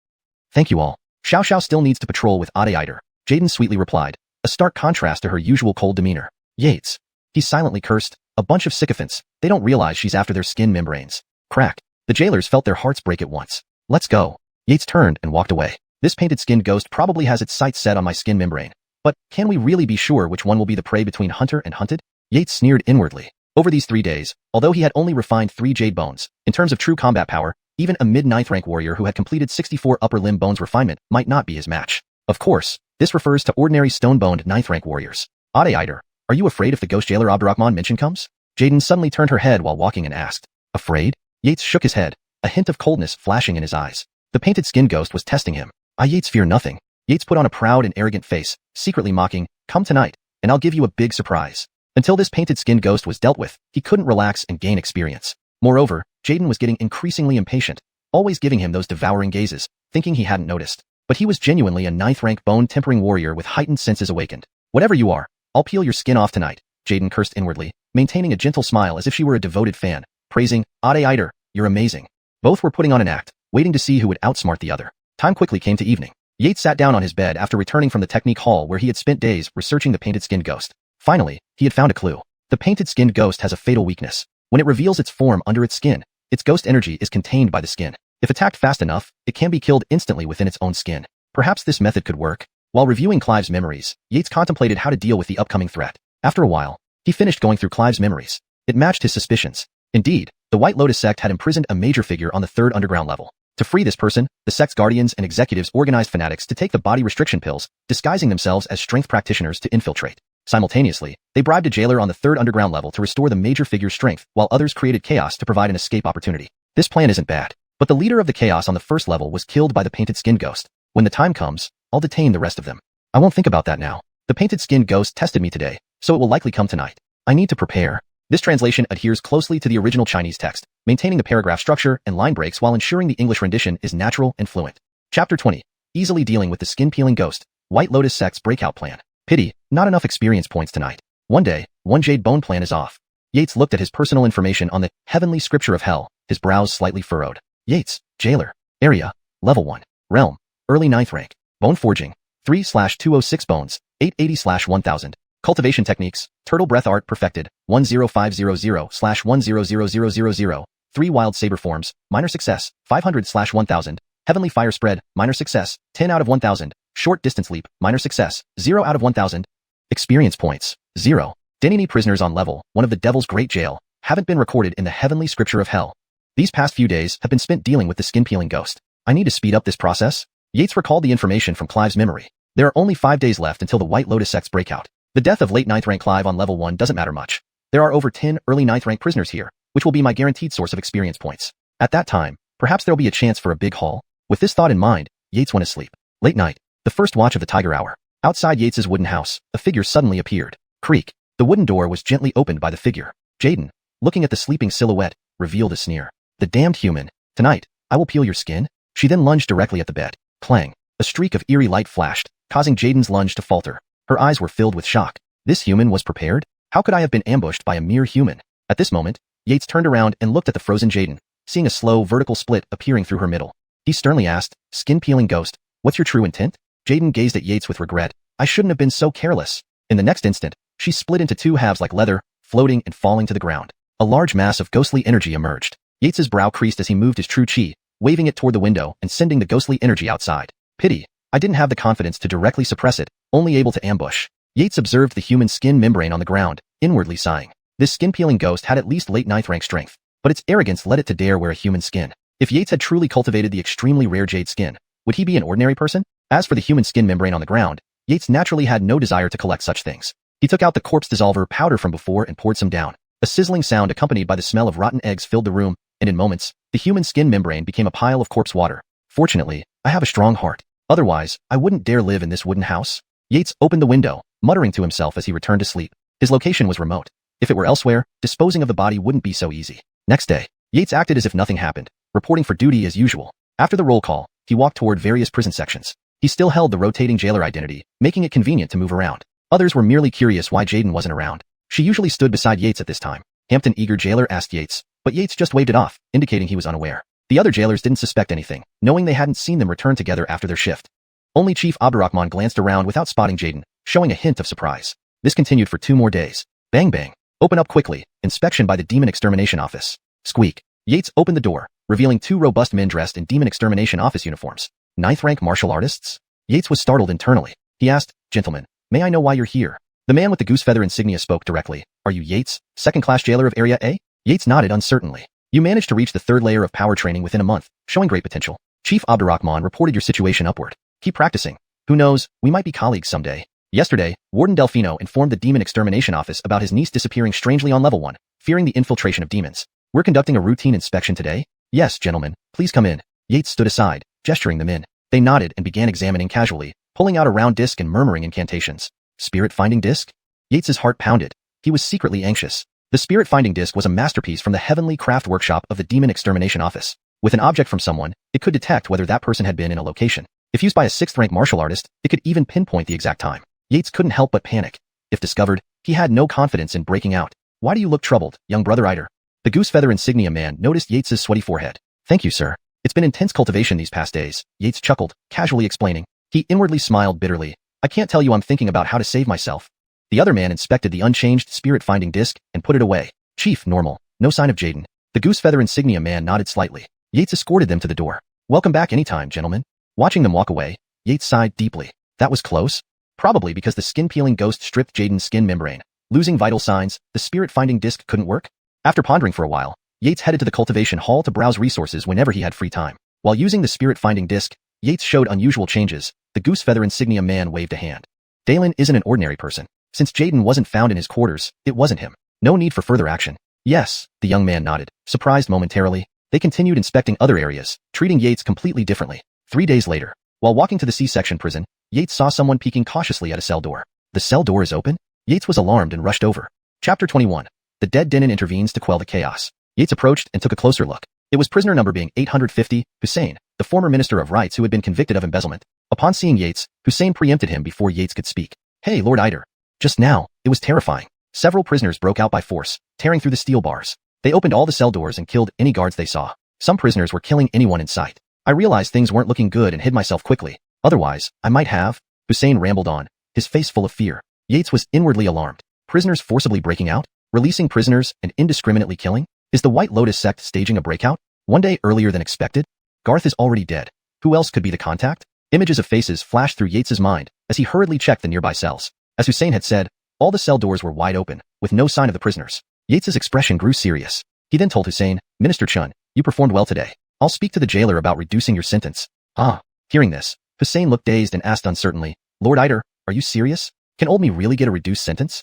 Thank you all. Xiao still needs to patrol with Ade Iter. Jaden sweetly replied, a stark contrast to her usual cold demeanor. Yates. He silently cursed, a bunch of sycophants, they don't realize she's after their skin membranes. Crack. The jailers felt their hearts break at once. Let's go. Yates turned and walked away. This painted skin ghost probably has its sights set on my skin membrane. But can we really be sure which one will be the prey between hunter and hunted? Yates sneered inwardly. Over these 3 days, although he had only refined 3 jade bones, in terms of true combat power, even a mid-9th rank warrior who had completed 64 upper limb bones refinement might not be his match. Of course, this refers to ordinary stone-boned 9th rank warriors. Ade Iter, Are you afraid if the ghost jailer Abdurrahman mention comes? Jaden suddenly turned her head while walking and asked. Afraid? Yates shook his head, a hint of coldness flashing in his eyes. The painted skin ghost was testing him. I Yates fear nothing. Yates put on a proud and arrogant face, secretly mocking, come tonight, and I'll give you a big surprise. Until this painted skin ghost was dealt with, he couldn't relax and gain experience. Moreover, Jaden was getting increasingly impatient, always giving him those devouring gazes, thinking he hadn't noticed. But he was genuinely a 9th-rank bone-tempering warrior with heightened senses awakened. Whatever you are, I'll peel your skin off tonight, Jaden cursed inwardly, maintaining a gentle smile as if she were a devoted fan, praising, Ade Eider, you're amazing. Both were putting on an act, waiting to see who would outsmart the other. Time quickly came to evening. Yates sat down on his bed after returning from the technique hall where he had spent days researching the painted skinned ghost. Finally, he had found a clue. The painted skinned ghost has a fatal weakness. When it reveals its form under its skin, its ghost energy is contained by the skin. If attacked fast enough, it can be killed instantly within its own skin. Perhaps this method could work. While reviewing Clive's memories, Yates contemplated how to deal with the upcoming threat. After a while, he finished going through Clive's memories. It matched his suspicions. Indeed, the White Lotus sect had imprisoned a major figure on the 3rd underground level. To free this person, the sect's guardians and executives organized fanatics to take the body restriction pills, disguising themselves as strength practitioners to infiltrate. Simultaneously, they bribed a jailer on the 3rd underground level to restore the major figure's strength, while others created chaos to provide an escape opportunity. This plan isn't bad. But the leader of the chaos on the 1st level was killed by the painted skin ghost. When the time comes, I'll detain the rest of them. I won't think about that now. The painted skin ghost tested me today, so it will likely come tonight. I need to prepare. This translation adheres closely to the original Chinese text, maintaining the paragraph structure and line breaks while ensuring the English rendition is natural and fluent. Chapter 20. Easily dealing with the skin-peeling ghost. White Lotus sect's breakout plan. Pity, not enough experience points tonight. One day, one jade bone plan is off. Yates looked at his personal information on the heavenly scripture of hell, his brows slightly furrowed. Yates, jailer. Area, level 1. Realm, early 9th rank. Bone forging, 3/206 bones, 880/1000. Cultivation techniques, turtle breath art perfected, 10500/100000. 3 wild saber forms, minor success, 500/1000. Heavenly fire spread, minor success, 10 out of 1000. Short distance leap, minor success, 0 out of 1000. Experience points, 0. Dynasty prisoners on level 1 of the Devil's Great Jail haven't been recorded in the heavenly scripture of hell. These past few days have been spent dealing with the skin-peeling ghost. I need to speed up this process. Yates recalled the information from Clive's memory. There are only 5 days left until the White Lotus sect's breakout. The death of late 9th rank Clive on level 1 doesn't matter much. There are over 10 early 9th rank prisoners here, which will be my guaranteed source of experience points. At that time, perhaps there'll be a chance for a big haul. With this thought in mind, Yates went to sleep. Late night, the first watch of the Tiger Hour. Outside Yates's wooden house, a figure suddenly appeared. Creak. The wooden door was gently opened by the figure. Jaden, looking at the sleeping silhouette, revealed a sneer. The damned human. Tonight, I will peel your skin. She then lunged directly at the bed. Clang. A streak of eerie light flashed, causing Jaden's lunge to falter. Her eyes were filled with shock. This human was prepared? How could I have been ambushed by a mere human? At this moment, Yates turned around and looked at the frozen Jaden, seeing a slow vertical split appearing through her middle. He sternly asked, skin-peeling ghost, what's your true intent? Jaden gazed at Yates with regret. I shouldn't have been so careless. In the next instant, she split into 2 halves like leather, floating and falling to the ground. A large mass of ghostly energy emerged. Yates's brow creased as he moved his true chi, waving it toward the window and sending the ghostly energy outside. Pity. I didn't have the confidence to directly suppress it, only able to ambush. Yates observed the human skin membrane on the ground, inwardly sighing. This skin-peeling ghost had at least late 9th rank strength, but its arrogance led it to dare wear a human skin. If Yates had truly cultivated the extremely rare jade skin, would he be an ordinary person? As for the human skin membrane on the ground, Yates naturally had no desire to collect such things. He took out the corpse dissolver powder from before and poured some down. A sizzling sound accompanied by the smell of rotten eggs filled the room, and in moments, the human skin membrane became a pile of corpse water. Fortunately, I have a strong heart. Otherwise, I wouldn't dare live in this wooden house. Yates opened the window, muttering to himself as he returned to sleep. His location was remote. If it were elsewhere, disposing of the body wouldn't be so easy. Next day, Yates acted as if nothing happened, reporting for duty as usual. After the roll call, he walked toward various prison sections. He still held the rotating jailer identity, making it convenient to move around. Others were merely curious why Jaden wasn't around. She usually stood beside Yates at this time. Hampton Eager Jailer asked Yates, but Yates just waved it off, indicating he was unaware. The other jailers didn't suspect anything, knowing they hadn't seen them return together after their shift. Only Chief Abdurrahman glanced around without spotting Jaden, showing a hint of surprise. This continued for 2 more days. Bang bang. Open up quickly. Inspection by the Demon Extermination Office. Squeak. Yates opened the door, revealing 2 robust men dressed in Demon Extermination Office uniforms. 9th rank martial artists? Yates was startled internally. He asked, Gentlemen, may I know why you're here? The man with the goose feather insignia spoke directly. Are you Yates, 2nd-class jailer of Area A? Yates nodded uncertainly. You managed to reach the 3rd layer of power training within a month, showing great potential. Chief Abdurrahman reported your situation upward. Keep practicing. Who knows, we might be colleagues someday. Yesterday, Warden Delfino informed the Demon Extermination Office about his niece disappearing strangely on level 1, fearing the infiltration of demons. We're conducting a routine inspection today? Yes, gentlemen, please come in. Yates stood aside, gesturing them in. They nodded and began examining casually, pulling out a round disc and murmuring incantations. Spirit-finding disc? Yates's heart pounded. He was secretly anxious. The spirit-finding disc was a masterpiece from the heavenly craft workshop of the Demon Extermination Office. With an object from someone, it could detect whether that person had been in a location. If used by a 6th-rank martial artist, it could even pinpoint the exact time. Yates couldn't help but panic. If discovered, he had no confidence in breaking out. Why do you look troubled, young brother Eider? The goose feather insignia man noticed Yates's sweaty forehead. Thank you, sir. It's been intense cultivation these past days, Yates chuckled, casually explaining. He inwardly smiled bitterly. I can't tell you I'm thinking about how to save myself. The other man inspected the unchanged spirit-finding disc and put it away. Chief, normal. No sign of Jaden. The goose feather insignia man nodded slightly. Yates escorted them to the door. Welcome back anytime, gentlemen. Watching them walk away, Yates sighed deeply. That was close. Probably because the skin-peeling ghost stripped Jaden's skin membrane. Losing vital signs, the spirit-finding disc couldn't work? After pondering for a while, Yates headed to the cultivation hall to browse resources whenever he had free time. While using the spirit-finding disc, Yates showed unusual changes. The goose feather insignia man waved a hand. Dalen isn't an ordinary person. Since Jaden wasn't found in his quarters, it wasn't him. No need for further action. Yes, the young man nodded, surprised momentarily. They continued inspecting other areas, treating Yates completely differently. 3 days later, while walking to the C-section prison, Yates saw someone peeking cautiously at a cell door. The cell door is open? Yates was alarmed and rushed over. Chapter 21. The dead Dinin intervenes to quell the chaos. Yates approached and took a closer look. It was prisoner number being 850, Hussein, the former minister of rights who had been convicted of embezzlement. Upon seeing Yates, Hussein preempted him before Yates could speak. Hey, Lord Eider. Just now, it was terrifying. Several prisoners broke out by force, tearing through the steel bars. They opened all the cell doors and killed any guards they saw. Some prisoners were killing anyone in sight. I realized things weren't looking good and hid myself quickly. Otherwise, I might have. Hussein rambled on, his face full of fear. Yates was inwardly alarmed. Prisoners forcibly breaking out? Releasing prisoners and indiscriminately killing? Is the White Lotus sect staging a breakout? One day earlier than expected? Garth is already dead. Who else could be the contact? Images of faces flashed through Yates's mind as he hurriedly checked the nearby cells. As Hussein had said, all the cell doors were wide open, with no sign of the prisoners. Yates's expression grew serious. He then told Hussein, Minister Chun, you performed well today. I'll speak to the jailer about reducing your sentence. Ah. Hearing this, Hussein looked dazed and asked uncertainly, Lord Eider, are you serious? Can old me really get a reduced sentence?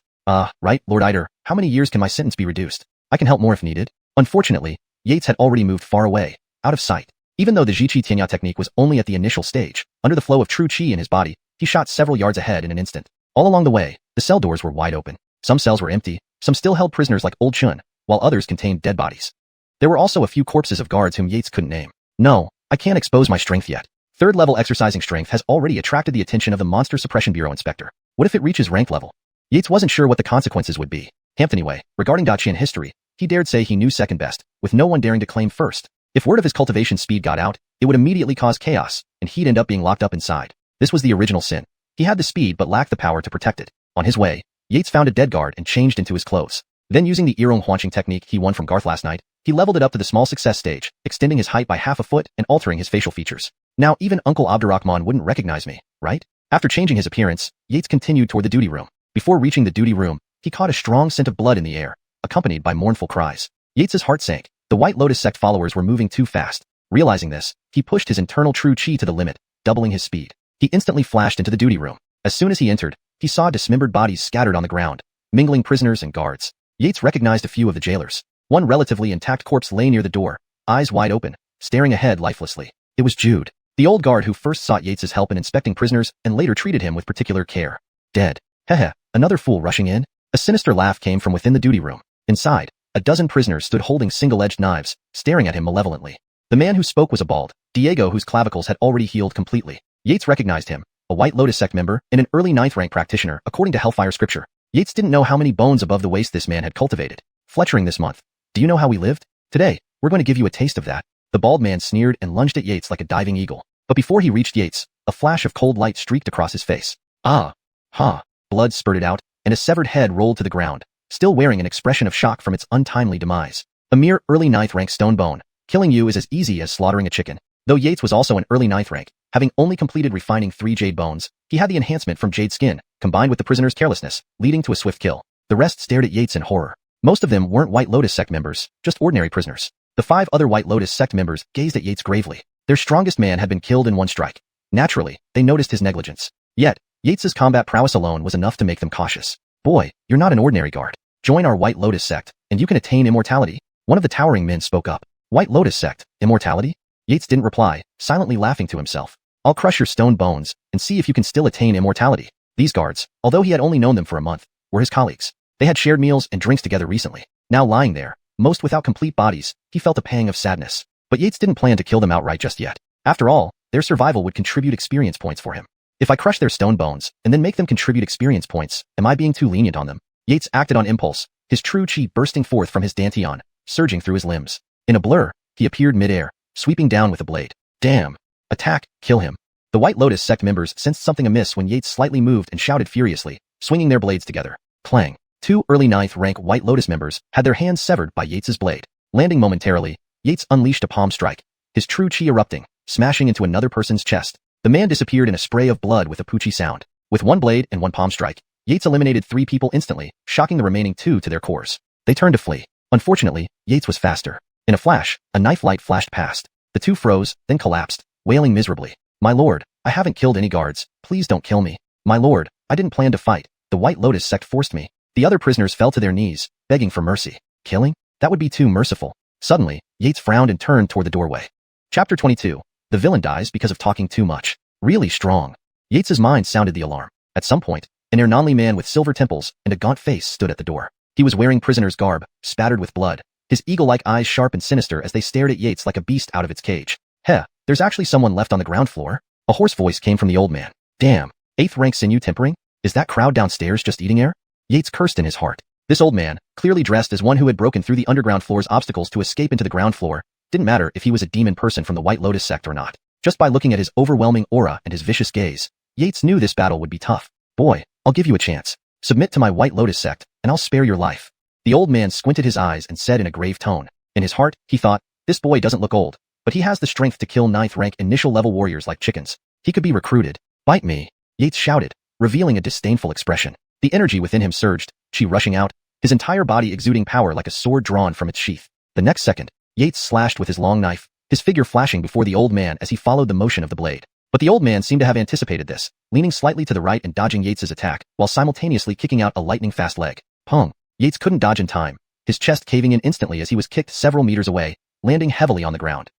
Right, Lord Eider, how many years can my sentence be reduced? I can help more if needed. Unfortunately, Yates had already moved far away, out of sight. Even though the Zhiqi Tianya technique was only at the initial stage, under the flow of true qi in his body, he shot several yards ahead in an instant. All along the way, the cell doors were wide open. Some cells were empty, some still held prisoners like Old Chun, while others contained dead bodies. There were also a few corpses of guards whom Yates couldn't name. No, I can't expose my strength yet. 3rd level exercising strength has already attracted the attention of the Monster Suppression Bureau inspector. What if it reaches rank level? Yates wasn't sure what the consequences would be. Anyway, regarding Qian history, he dared say he knew second best, with no one daring to claim first. If word of his cultivation speed got out, it would immediately cause chaos, and he'd end up being locked up inside. This was the original sin. He had the speed but lacked the power to protect it. On his way, Yates found a dead guard and changed into his clothes. Then using the Irong Huanqing technique he won from Garth last night, he leveled it up to the small success stage, extending his height by half a foot and altering his facial features. Now even Uncle Abdurrahman wouldn't recognize me, right? After changing his appearance, Yates continued toward the duty room. Before reaching the duty room, he caught a strong scent of blood in the air, accompanied by mournful cries. Yates's heart sank. The White Lotus sect followers were moving too fast. Realizing this, he pushed his internal true qi to the limit, doubling his speed. He instantly flashed into the duty room. As soon as he entered, he saw dismembered bodies scattered on the ground, mingling prisoners and guards. Yates recognized a few of the jailers. One relatively intact corpse lay near the door, eyes wide open, staring ahead lifelessly. It was Jude, the old guard who first sought Yates's help in inspecting prisoners and later treated him with particular care. Dead. Heh, another fool rushing in? A sinister laugh came from within the duty room. Inside, a dozen prisoners stood holding single-edged knives, staring at him malevolently. The man who spoke was a bald Diego whose clavicles had already healed completely. Yates recognized him, a White Lotus sect member and an early 9th rank practitioner according to Hellfire scripture. Yates didn't know how many bones above the waist this man had cultivated. Fletchering this month. Do you know how we lived? Today, we're going to give you a taste of that. The bald man sneered and lunged at Yates like a diving eagle. But before he reached Yates, a flash of cold light streaked across his face. Ah! Ha! Blood spurted out, and a severed head rolled to the ground, still wearing an expression of shock from its untimely demise. A mere early 9th rank stone bone. Killing you is as easy as slaughtering a chicken. Though Yates was also an early 9th rank, having only completed refining 3 jade bones, he had the enhancement from jade skin, combined with the prisoner's carelessness, leading to a swift kill. The rest stared at Yates in horror. Most of them weren't White Lotus sect members, just ordinary prisoners. The 5 other White Lotus sect members gazed at Yates gravely. Their strongest man had been killed in one strike. Naturally, they noticed his negligence. Yet, Yates's combat prowess alone was enough to make them cautious. Boy, you're not an ordinary guard. Join our White Lotus sect, and you can attain immortality. One of the towering men spoke up. White Lotus sect, immortality? Yates didn't reply, silently laughing to himself. I'll crush your stone bones, and see if you can still attain immortality. These guards, although he had only known them for a month, were his colleagues. They had shared meals and drinks together recently. Now lying there, most without complete bodies, he felt a pang of sadness. But Yates didn't plan to kill them outright just yet. After all, their survival would contribute experience points for him. If I crush their stone bones, and then make them contribute experience points, am I being too lenient on them? Yates acted on impulse, his true chi bursting forth from his dantian, surging through his limbs. In a blur, he appeared midair, sweeping down with a blade. Damn! Attack, kill him. The White Lotus sect members sensed something amiss when Yates slightly moved and shouted furiously, swinging their blades together. Clang. 2 early 9th rank White Lotus members had their hands severed by Yates's blade. Landing momentarily, Yates unleashed a palm strike, his true chi erupting, smashing into another person's chest. The man disappeared in a spray of blood with a poochie sound. With 1 blade and 1 palm strike, Yates eliminated 3 people instantly, shocking the remaining 2 to their cores. They turned to flee. Unfortunately, Yates was faster. In a flash, a knife light flashed past. The 2 froze, then collapsed, wailing miserably. My lord, I haven't killed any guards. Please don't kill me. My lord, I didn't plan to fight. The White Lotus sect forced me. The other prisoners fell to their knees, begging for mercy. Killing? That would be too merciful. Suddenly, Yates frowned and turned toward the doorway. Chapter 22. The villain dies because of talking too much. Really strong. Yates's mind sounded the alarm. At some point, an Ernonli man with silver temples and a gaunt face stood at the door. He was wearing prisoner's garb, spattered with blood, his eagle-like eyes sharp and sinister as they stared at Yates like a beast out of its cage. Heh, there's actually someone left on the ground floor? A hoarse voice came from the old man. Damn, 8th rank sinew tempering? Is that crowd downstairs just eating air? Yates cursed in his heart. This old man, clearly dressed as one who had broken through the underground floor's obstacles to escape into the ground floor, didn't matter if he was a demon person from the White Lotus sect or not. Just by looking at his overwhelming aura and his vicious gaze, Yates knew this battle would be tough. Boy, I'll give you a chance. Submit to my White Lotus sect, and I'll spare your life. The old man squinted his eyes and said in a grave tone. In his heart, he thought, this boy doesn't look old, but he has the strength to kill 9th rank initial level warriors like chickens. He could be recruited. Bite me, Yates shouted, revealing a disdainful expression. The energy within him surged, chi rushing out, his entire body exuding power like a sword drawn from its sheath. The next second, Yates slashed with his long knife, his figure flashing before the old man as he followed the motion of the blade. But the old man seemed to have anticipated this, leaning slightly to the right and dodging Yates's attack, while simultaneously kicking out a lightning-fast leg. Pong! Yates couldn't dodge in time, his chest caving in instantly as he was kicked several meters away, landing heavily on the ground.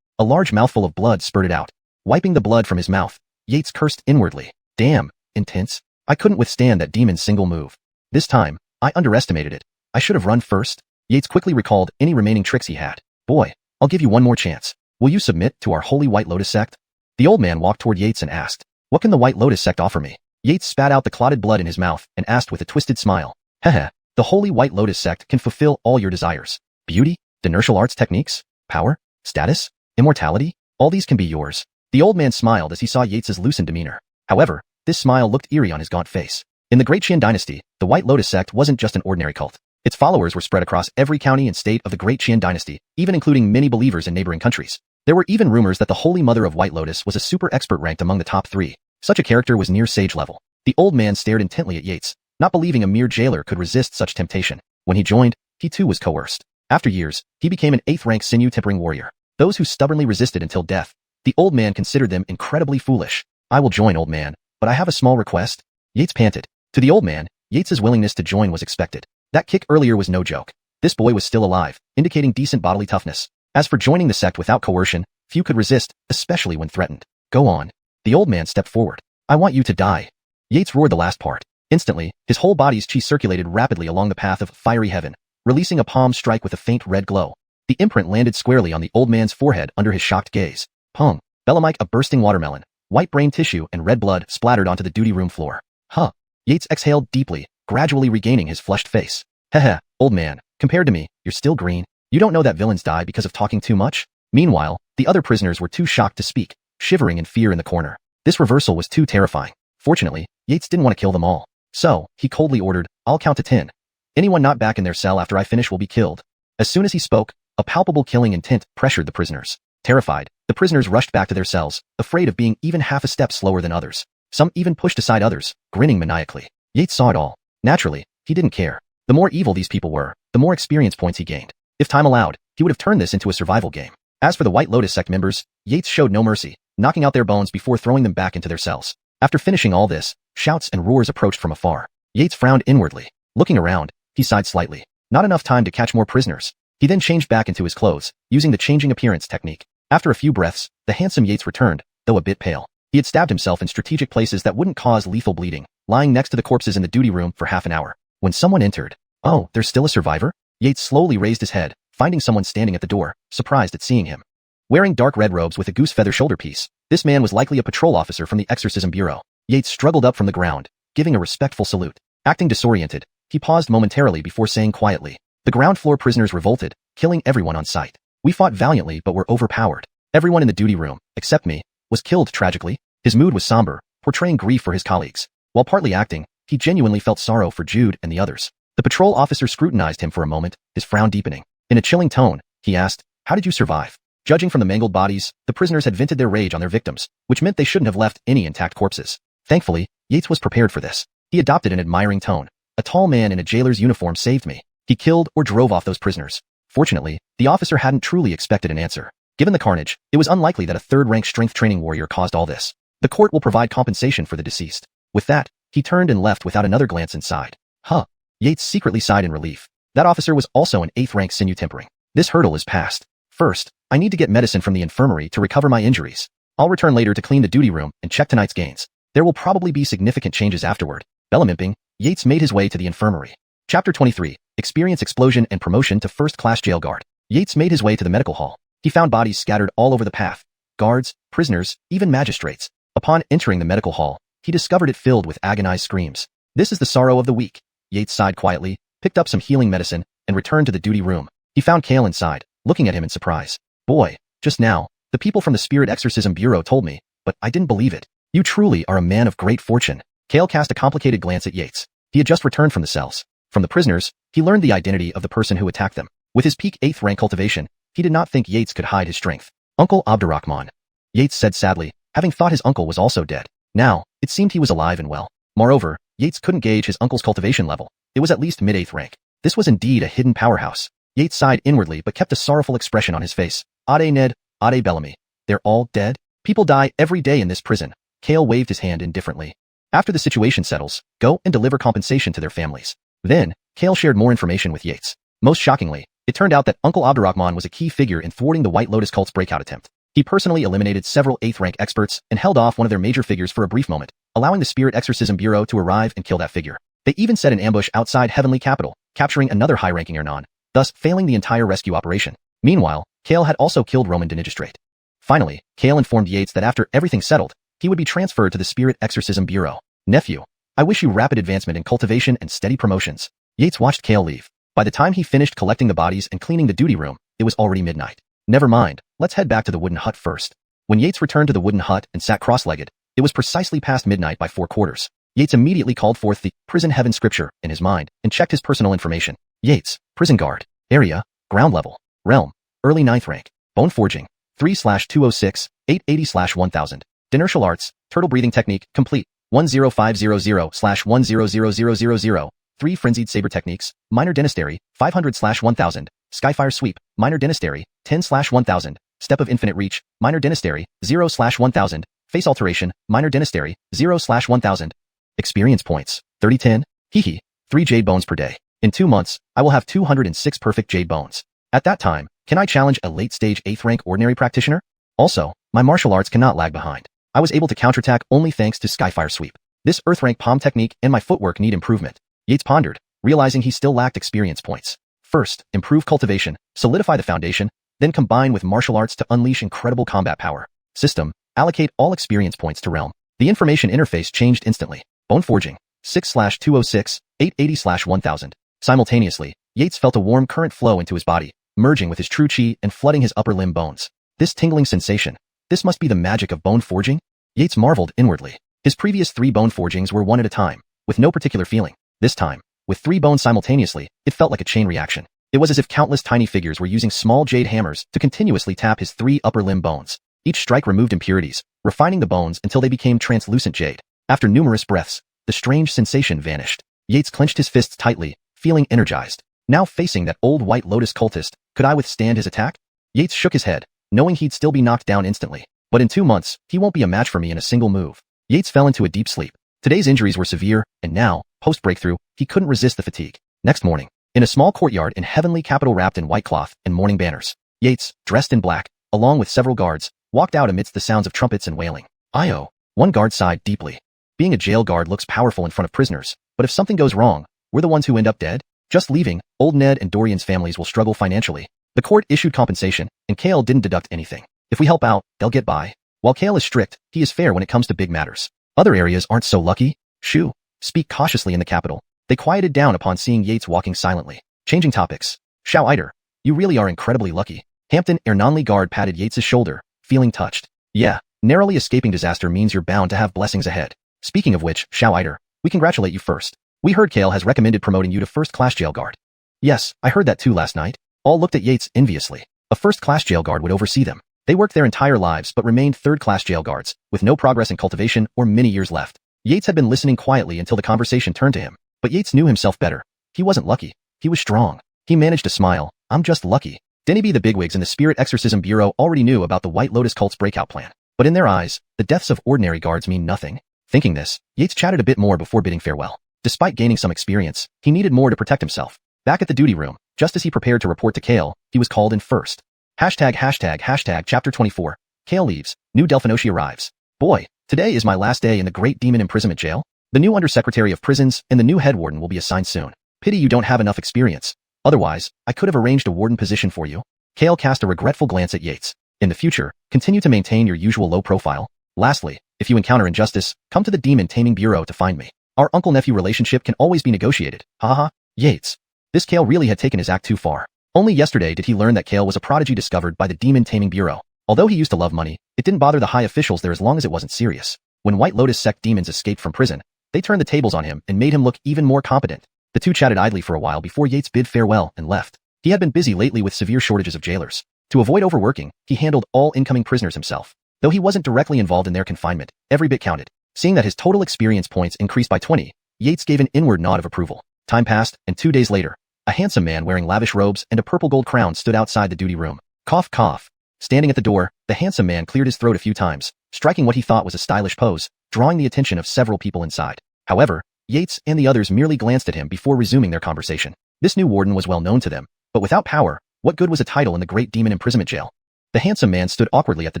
A large mouthful of blood spurted out. Wiping the blood from his mouth, Yates cursed inwardly. Damn, intense. I couldn't withstand that demon's single move. This time, I underestimated it. I should have run first. Yates quickly recalled any remaining tricks he had. Boy, I'll give you one more chance. Will you submit to our holy White Lotus sect? The old man walked toward Yates and asked, what can the White Lotus sect offer me? Yates spat out the clotted blood in his mouth and asked with a twisted smile. Heh, the holy White Lotus sect can fulfill all your desires. Beauty, inertial arts techniques, power, status, immortality, all these can be yours. The old man smiled as he saw Yates's loosened demeanor. However, this smile looked eerie on his gaunt face. In the Great Qian Dynasty, the White Lotus sect wasn't just an ordinary cult. Its followers were spread across every county and state of the Great Qian Dynasty, even including many believers in neighboring countries. There were even rumors that the Holy Mother of White Lotus was a super expert ranked among the top 3. Such a character was near sage level. The old man stared intently at Yates, not believing a mere jailer could resist such temptation. When he joined, he too was coerced. After years, he became an 8th rank sinew tempering warrior. Those who stubbornly resisted until death, the old man considered them incredibly foolish. I will join, old man, but I have a small request. Yates panted. To the old man, Yates's willingness to join was expected. That kick earlier was no joke. This boy was still alive, indicating decent bodily toughness. As for joining the sect without coercion, few could resist, especially when threatened. Go on. The old man stepped forward. I want you to die. Yates roared the last part. Instantly, his whole body's chi circulated rapidly along the path of fiery heaven, releasing a palm strike with a faint red glow. The imprint landed squarely on the old man's forehead under his shocked gaze. Pong. Belamike a bursting watermelon, white brain tissue and red blood splattered onto the duty room floor. Huh. Yates exhaled deeply, gradually regaining his flushed face. Heh, old man, compared to me, you're still green. You don't know that villains die because of talking too much? Meanwhile, the other prisoners were too shocked to speak, shivering in fear in the corner. This reversal was too terrifying. Fortunately, Yates didn't want to kill them all. So, he coldly ordered, I'll count to 10. Anyone not back in their cell after I finish will be killed. As soon as he spoke, a palpable killing intent pressured the prisoners. Terrified, the prisoners rushed back to their cells, afraid of being even half a step slower than others. Some even pushed aside others, grinning maniacally. Yates saw it all. Naturally, he didn't care. The more evil these people were, the more experience points he gained. If time allowed, he would have turned this into a survival game. As for the White Lotus sect members, Yates showed no mercy, knocking out their bones before throwing them back into their cells. After finishing all this, shouts and roars approached from afar. Yates frowned inwardly. Looking around, he sighed slightly. Not enough time to catch more prisoners. He then changed back into his clothes, using the changing appearance technique. After a few breaths, the handsome Yates returned, though a bit pale. He had stabbed himself in strategic places that wouldn't cause lethal bleeding, lying next to the corpses in the duty room for half an hour. When someone entered, "Oh, there's still a survivor?" Yates slowly raised his head, finding someone standing at the door, surprised at seeing him. Wearing dark red robes with a goose feather shoulder piece, this man was likely a patrol officer from the Exorcism Bureau. Yates struggled up from the ground, giving a respectful salute. Acting disoriented, he paused momentarily before saying quietly, "The ground floor prisoners revolted, killing everyone on sight. We fought valiantly but were overpowered. Everyone in the duty room, except me, was killed tragically." His mood was somber, portraying grief for his colleagues. While partly acting, he genuinely felt sorrow for Jude and the others. The patrol officer scrutinized him for a moment, his frown deepening. In a chilling tone, he asked, "How did you survive?" Judging from the mangled bodies, the prisoners had vented their rage on their victims, which meant they shouldn't have left any intact corpses. Thankfully, Yates was prepared for this. He adopted an admiring tone. "A tall man in a jailer's uniform saved me. He killed or drove off those prisoners." Fortunately, the officer hadn't truly expected an answer. Given the carnage, it was unlikely that a third-rank strength training warrior caused all this. The court will provide compensation for the deceased. With that, he turned and left without another glance inside. Huh. Yates secretly sighed in relief. That officer was also an 8th-rank sinew tempering. This hurdle is passed. First, I need to get medicine from the infirmary to recover my injuries. I'll return later to clean the duty room and check tonight's gains. There will probably be significant changes afterward. Bellamimping, Yates made his way to the infirmary. Chapter 23, Experience Explosion and Promotion to First-Class Jail Guard. Yates made his way to the medical hall. He found bodies scattered all over the path. Guards, prisoners, even magistrates. Upon entering the medical hall, he discovered it filled with agonized screams. This is the sorrow of the weak. Yates sighed quietly, picked up some healing medicine, and returned to the duty room. He found Kale inside, looking at him in surprise. "Boy, just now, the people from the Spirit Exorcism Bureau told me, but I didn't believe it. You truly are a man of great fortune." Kale cast a complicated glance at Yates. He had just returned from the cells. From the prisoners, he learned the identity of the person who attacked them. With his peak 8th rank cultivation, he did not think Yates could hide his strength. "Uncle Abdurrahman," Yates said sadly, having thought his uncle was also dead. Now, it seemed he was alive and well. Moreover, Yates couldn't gauge his uncle's cultivation level. It was at least mid-8th rank. This was indeed a hidden powerhouse. Yates sighed inwardly but kept a sorrowful expression on his face. "Ade Ned, Ade Bellamy. They're all dead? People die every day in this prison." Kale waved his hand indifferently. "After the situation settles, go and deliver compensation to their families." Then, Kale shared more information with Yates. Most shockingly, it turned out that Uncle Abdurrahman was a key figure in thwarting the White Lotus cult's breakout attempt. He personally eliminated several 8th rank experts and held off one of their major figures for a brief moment, allowing the Spirit Exorcism Bureau to arrive and kill that figure. They even set an ambush outside Heavenly Capital, capturing another high-ranking Ernan, thus failing the entire rescue operation. Meanwhile, Kale had also killed Roman Dinigistrate. Finally, Kale informed Yates that after everything settled, he would be transferred to the Spirit Exorcism Bureau. "Nephew, I wish you rapid advancement in cultivation and steady promotions." Yates watched Kale leave. By the time he finished collecting the bodies and cleaning the duty room, it was already midnight. "Never mind, let's head back to the wooden hut first." When Yates returned to the wooden hut and sat cross-legged, it was precisely past midnight by 4 quarters. Yates immediately called forth the Prison Heaven scripture in his mind and checked his personal information. Yates, Prison Guard, Area, Ground Level, Realm, Early 9th Rank, Bone Forging, 3/206, 880/1000, Dinertial Arts, Turtle Breathing Technique, Complete, 10500/100000, 3 Frenzied Saber Techniques, Minor Dynasty, 500/1000, Skyfire Sweep, Minor Dynasty, 10/1000, Step of Infinite Reach, Minor Dynasty, 0/1000, Face Alteration, Minor Dynasty, 0/1000. Experience points, 3010, hehe, 3 Jade Bones per day. In 2 months, I will have 206 perfect Jade Bones. At that time, can I challenge a late-stage 8th rank ordinary practitioner? Also, my martial arts cannot lag behind. I was able to counterattack only thanks to Skyfire Sweep. This Earth rank palm technique and my footwork need improvement. Yates pondered, realizing he still lacked experience points. First, improve cultivation, solidify the foundation, then combine with martial arts to unleash incredible combat power. System, allocate all experience points to Realm. The information interface changed instantly. Bone Forging, 6/206, 880/1000. Simultaneously, Yates felt a warm current flow into his body, merging with his true chi and flooding his upper limb bones. This tingling sensation, this must be the magic of bone forging? Yates marveled inwardly. His previous 3 bone forgings were one at a time, with no particular feeling. This time, with 3 bones simultaneously, it felt like a chain reaction. It was as if countless tiny figures were using small jade hammers to continuously tap his 3 upper limb bones. Each strike removed impurities, refining the bones until they became translucent jade. After numerous breaths, the strange sensation vanished. Yates clenched his fists tightly, feeling energized. Now facing that old White Lotus cultist, could I withstand his attack? Yates shook his head, knowing he'd still be knocked down instantly. But in 2 months, he won't be a match for me in a single move. Yates fell into a deep sleep. Today's injuries were severe, and now, post-breakthrough, he couldn't resist the fatigue. Next morning, in a small courtyard in heavenly capital wrapped in white cloth and mourning banners, Yates, dressed in black, along with several guards, walked out amidst the sounds of trumpets and wailing. "Io." One guard sighed deeply. Being a jail guard looks powerful in front of prisoners, but if something goes wrong, we're the ones who end up dead? Just leaving, old Ned and Dorian's families will struggle financially. The court issued compensation, and Quelled didn't deduct anything. If we help out, they'll get by. While Quelled is strict, he is fair when it comes to big matters. Other areas aren't so lucky. Shoo. Speak cautiously in the capital. They quieted down upon seeing Yates walking silently. Changing topics. Xiao, you really are incredibly lucky. Hampton Ernonley guard patted Yates's shoulder, feeling touched. Yeah, narrowly escaping disaster means you're bound to have blessings ahead. Speaking of which, Xiao, we congratulate you first. We heard Quelled has recommended promoting you to first-class jail guard. Yes, I heard that too last night. All looked at Yates enviously. A first-class jail guard would oversee them. They worked their entire lives but remained third-class jail guards, with no progress in cultivation or many years left. Yates had been listening quietly until the conversation turned to him. But Yates knew himself better. He wasn't lucky. He was strong. He managed to smile. I'm just lucky. Dennyby the bigwigs in the Spirit Exorcism Bureau already knew about the White Lotus cult's breakout plan. But in their eyes, the deaths of ordinary guards mean nothing. Thinking this, Yates chatted a bit more before bidding farewell. Despite gaining some experience, he needed more to protect himself. Back at the duty room, just as he prepared to report to Quelled, he was called in first. Chapter 24. Quelled leaves. New Delphinosia arrives. Boy, today is my last day in the Great Demon Imprisonment Jail. The new Undersecretary of Prisons and the new head warden will be assigned soon. Pity you don't have enough experience. Otherwise, I could have arranged a warden position for you. Quelled cast a regretful glance at Yates. In the future, continue to maintain your usual low profile. Lastly, if you encounter injustice, come to the Demon Taming Bureau to find me. Our uncle-nephew relationship can always be negotiated. Haha. Yates. This Quelled really had taken his act too far. Only yesterday did he learn that Quelled was a prodigy discovered by the Demon Taming Bureau. Although he used to love money, it didn't bother the high officials there as long as it wasn't serious. When White Lotus sect demons escaped from prison, they turned the tables on him and made him look even more competent. The two chatted idly for a while before Yates bid farewell and left. He had been busy lately with severe shortages of jailers. To avoid overworking, he handled all incoming prisoners himself. Though he wasn't directly involved in their confinement, every bit counted. Seeing that his total experience points increased by 20, Yates gave an inward nod of approval. Time passed, and 2 days later, a handsome man wearing lavish robes and a purple gold crown stood outside the duty room. Cough, cough. Standing at the door, the handsome man cleared his throat a few times, striking what he thought was a stylish pose, drawing the attention of several people inside. However, Yates and the others merely glanced at him before resuming their conversation. This new warden was well known to them, but without power, what good was a title in the Great Demon Imprisonment Jail? The handsome man stood awkwardly at the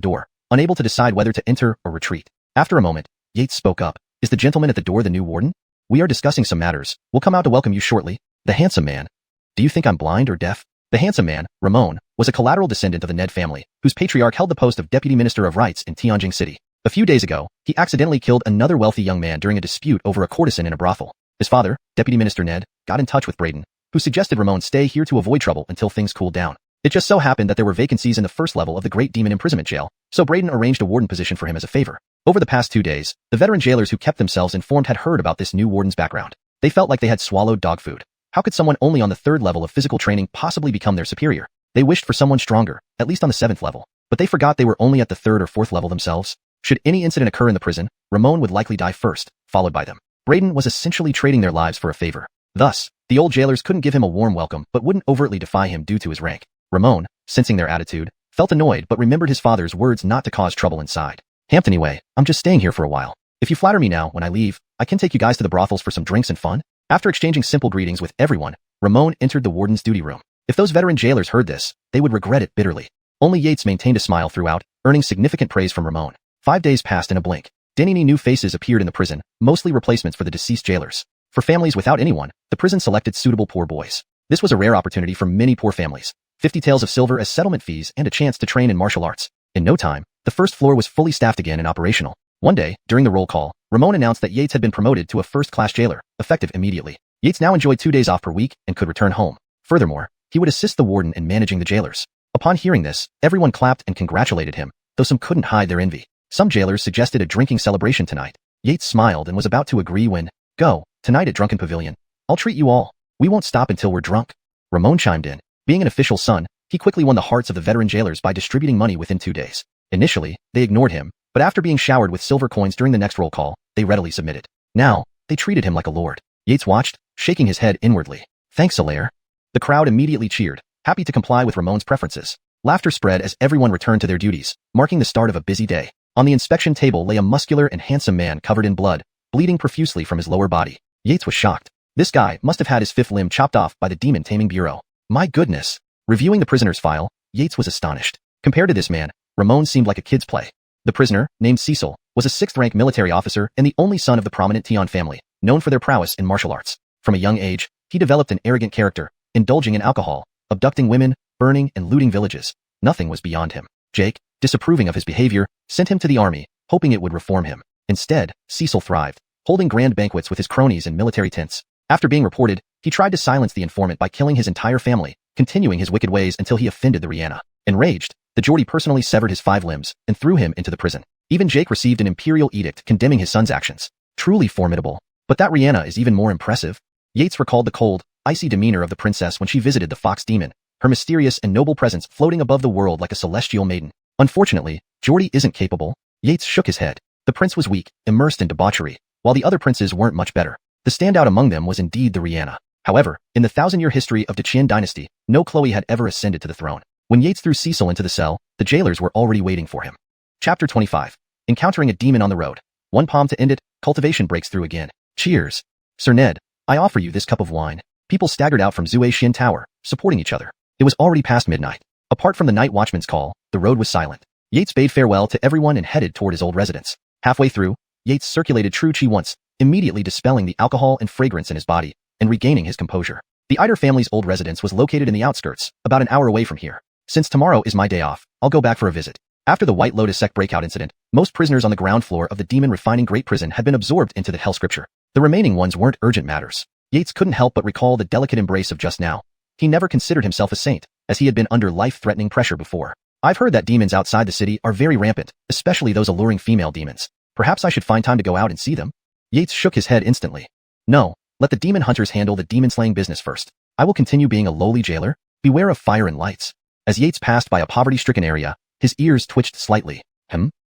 door, unable to decide whether to enter or retreat. After a moment, Yates spoke up. Is the gentleman at the door the new warden? We are discussing some matters. We'll come out to welcome you shortly. The handsome man. Do you think I'm blind or deaf? The handsome man, Ramon, was a collateral descendant of the Ned family, whose patriarch held the post of Deputy Minister of Rights in Tianjin City. A few days ago, he accidentally killed another wealthy young man during a dispute over a courtesan in a brothel. His father, Deputy Minister Ned, got in touch with Braden, who suggested Ramon stay here to avoid trouble until things cooled down. It just so happened that there were vacancies in the first level of the Great Demon Imprisonment Jail, so Braden arranged a warden position for him as a favor. Over the past 2 days, the veteran jailers who kept themselves informed had heard about this new warden's background. They felt like they had swallowed dog food. How could someone only on the 3rd level of physical training possibly become their superior? They wished for someone stronger, at least on the 7th level. But they forgot they were only at the 3rd or 4th level themselves. Should any incident occur in the prison, Ramon would likely die first, followed by them. Braden was essentially trading their lives for a favor. Thus, the old jailers couldn't give him a warm welcome but wouldn't overtly defy him due to his rank. Ramon, sensing their attitude, felt annoyed but remembered his father's words not to cause trouble inside. Hampton, anyway, I'm just staying here for a while. If you flatter me now when I leave, I can take you guys to the brothels for some drinks and fun. After exchanging simple greetings with everyone, Ramon entered the warden's duty room. If those veteran jailers heard this, they would regret it bitterly. Only Yates maintained a smile throughout, earning significant praise from Ramon. 5 days passed in a blink. Many new faces appeared in the prison, mostly replacements for the deceased jailers. For families without anyone, the prison selected suitable poor boys. This was a rare opportunity for many poor families. 50 taels of silver as settlement fees and a chance to train in martial arts. In no time, the first floor was fully staffed again and operational. One day, during the roll call, Ramon announced that Yates had been promoted to a first-class jailer, effective immediately. Yates now enjoyed 2 days off per week and could return home. Furthermore, he would assist the warden in managing the jailers. Upon hearing this, everyone clapped and congratulated him, though some couldn't hide their envy. Some jailers suggested a drinking celebration tonight. Yates smiled and was about to agree when, go, tonight at Drunken Pavilion. I'll treat you all. We won't stop until we're drunk. Ramon chimed in. Being an official son, he quickly won the hearts of the veteran jailers by distributing money within 2 days. Initially, they ignored him, but after being showered with silver coins during the next roll call, they readily submitted. Now, they treated him like a lord. Yates watched, shaking his head inwardly. Thanks, Alaire. The crowd immediately cheered, happy to comply with Ramon's preferences. Laughter spread as everyone returned to their duties, marking the start of a busy day. On the inspection table lay a muscular and handsome man covered in blood, bleeding profusely from his lower body. Yates was shocked. This guy must have had his fifth limb chopped off by the Demon Taming Bureau. My goodness. Reviewing the prisoner's file, Yates was astonished. Compared to this man, Ramon seemed like a kid's play. The prisoner, named Cecil, was a 6th-rank military officer and the only son of the prominent Qian family, known for their prowess in martial arts. From a young age, he developed an arrogant character, indulging in alcohol, abducting women, burning and looting villages. Nothing was beyond him. Jake, disapproving of his behavior, sent him to the army, hoping it would reform him. Instead, Cecil thrived, holding grand banquets with his cronies in military tents. After being reported, he tried to silence the informant by killing his entire family, continuing his wicked ways until he offended the Rihanna. Enraged, the Geordie personally severed his 5 limbs and threw him into the prison. Even Jake received an imperial edict condemning his son's actions. Truly formidable. But that Rihanna is even more impressive. Yates recalled the cold, icy demeanor of the princess when she visited the fox demon, her mysterious and noble presence floating above the world like a celestial maiden. Unfortunately, Geordie isn't capable. Yates shook his head. The prince was weak, immersed in debauchery, while the other princes weren't much better. The standout among them was indeed the Rihanna. However, in the 1,000-year history of the Qian dynasty, no Chloe had ever ascended to the throne. When Yates threw Cecil into the cell, the jailers were already waiting for him. Chapter 25. Encountering a demon on the road. One palm to end it, cultivation breaks through again. Cheers. Sir Ned, I offer you this cup of wine. People staggered out from Xianxia Tower, supporting each other. It was already past midnight. Apart from the night watchman's call, the road was silent. Yates bade farewell to everyone and headed toward his old residence. Halfway through, Yates circulated true qi once, immediately dispelling the alcohol and fragrance in his body, and regaining his composure. The Eider family's old residence was located in the outskirts, about an hour away from here. Since tomorrow is my day off, I'll go back for a visit. After the White Lotus sect breakout incident, most prisoners on the ground floor of the demon refining great prison had been absorbed into the hell scripture. The remaining ones weren't urgent matters. Yates couldn't help but recall the delicate embrace of just now. He never considered himself a saint, as he had been under life-threatening pressure before. I've heard that demons outside the city are very rampant, especially those alluring female demons. Perhaps I should find time to go out and see them? Yates shook his head instantly. No, let the demon hunters handle the demon-slaying business first. I will continue being a lowly jailer. Beware of fire and lights. As Yates passed by a poverty-stricken area, his ears twitched slightly.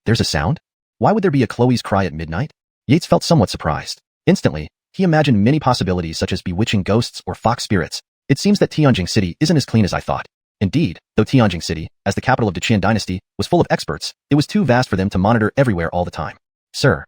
There's a sound? Why would there be a Chloe's cry at midnight? Yates felt somewhat surprised. Instantly, he imagined many possibilities such as bewitching ghosts or fox spirits. It seems that Tianjing City isn't as clean as I thought. Indeed, though Tianjing City, as the capital of the Qian dynasty, was full of experts, it was too vast for them to monitor everywhere all the time. Sir,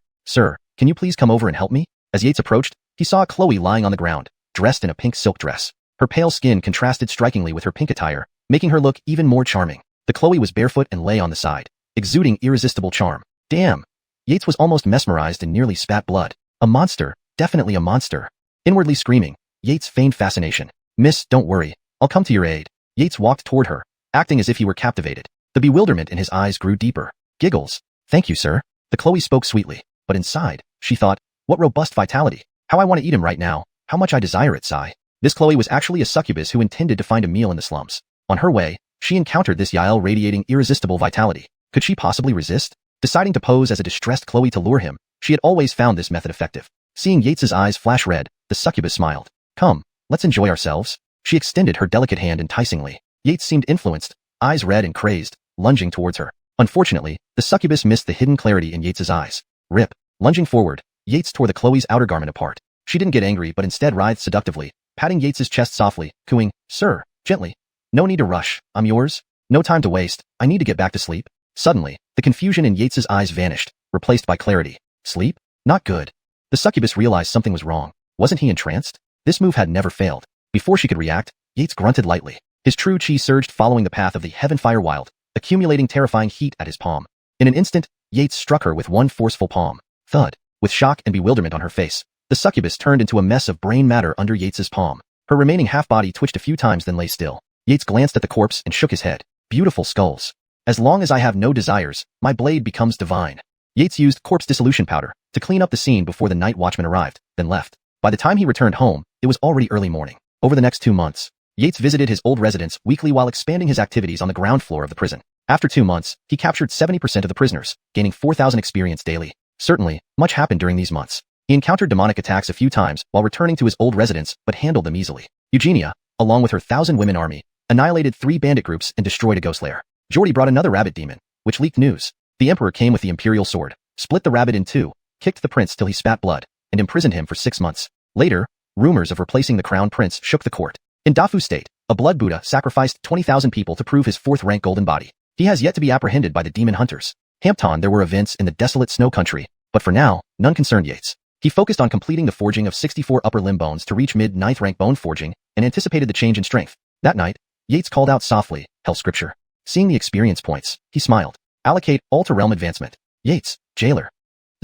can you please come over and help me? As Yates approached, he saw Chloe lying on the ground, dressed in a pink silk dress. Her pale skin contrasted strikingly with her pink attire, making her look even more charming. The Chloe was barefoot and lay on the side, exuding irresistible charm. Damn! Yates was almost mesmerized and nearly spat blood. A monster, definitely a monster. Inwardly screaming, Yates feigned fascination. Miss, don't worry, I'll come to your aid. Yates walked toward her, acting as if he were captivated. The bewilderment in his eyes grew deeper. Giggles. Thank you, sir. The Chloe spoke sweetly, but inside, she thought, what robust vitality. How I want to eat him right now. How much I desire it, sigh. This Chloe was actually a succubus who intended to find a meal in the slums. On her way, she encountered this Yael radiating irresistible vitality. Could she possibly resist? Deciding to pose as a distressed Chloe to lure him, she had always found this method effective. Seeing Yates's eyes flash red, the succubus smiled. Come, let's enjoy ourselves. She extended her delicate hand enticingly. Yates seemed influenced, eyes red and crazed, lunging towards her. Unfortunately, the succubus missed the hidden clarity in Yates's eyes. Rip. Lunging forward, Yates tore the Chloe's outer garment apart. She didn't get angry but instead writhed seductively, patting Yates's chest softly, cooing, Sir, gently. No need to rush, I'm yours. No time to waste, I need to get back to sleep. Suddenly, the confusion in Yates's eyes vanished, replaced by clarity. Sleep? Not good. The succubus realized something was wrong. Wasn't he entranced? This move had never failed. Before she could react, Yates grunted lightly. His true chi surged following the path of the heaven fire wild, accumulating terrifying heat at his palm. In an instant, Yates struck her with one forceful palm. Thud. With shock and bewilderment on her face, the succubus turned into a mess of brain matter under Yates's palm. Her remaining half-body twitched a few times then lay still. Yates glanced at the corpse and shook his head. Beautiful skulls. As long as I have no desires, my blade becomes divine. Yates used corpse dissolution powder to clean up the scene before the night watchman arrived, then left. By the time he returned home, it was already early morning. Over the next 2 months, Yates visited his old residence weekly while expanding his activities on the ground floor of the prison. After 2 months, he captured 70% of the prisoners, gaining 4,000 experience daily. Certainly, much happened during these months. He encountered demonic attacks a few times while returning to his old residence, but handled them easily. Eugenia, along with her 1,000-women army, annihilated 3 bandit groups and destroyed a ghost lair. Geordie brought another rabbit demon, which leaked news. The emperor came with the imperial sword, split the rabbit in 2, kicked the prince till he spat blood, and imprisoned him for 6 months. Later, rumors of replacing the crown prince shook the court. In Dafu state, a blood Buddha sacrificed 20,000 people to prove his 4th-rank golden body. He has yet to be apprehended by the demon hunters. Hampton there were events in the desolate snow country, but for now, none concerned Yates. He focused on completing the forging of 64 upper limb bones to reach mid-9th rank bone forging and anticipated the change in strength. That night, Yates called out softly, Hell Scripture. Seeing the experience points, he smiled. Allocate all to realm advancement. Yates, Jailer.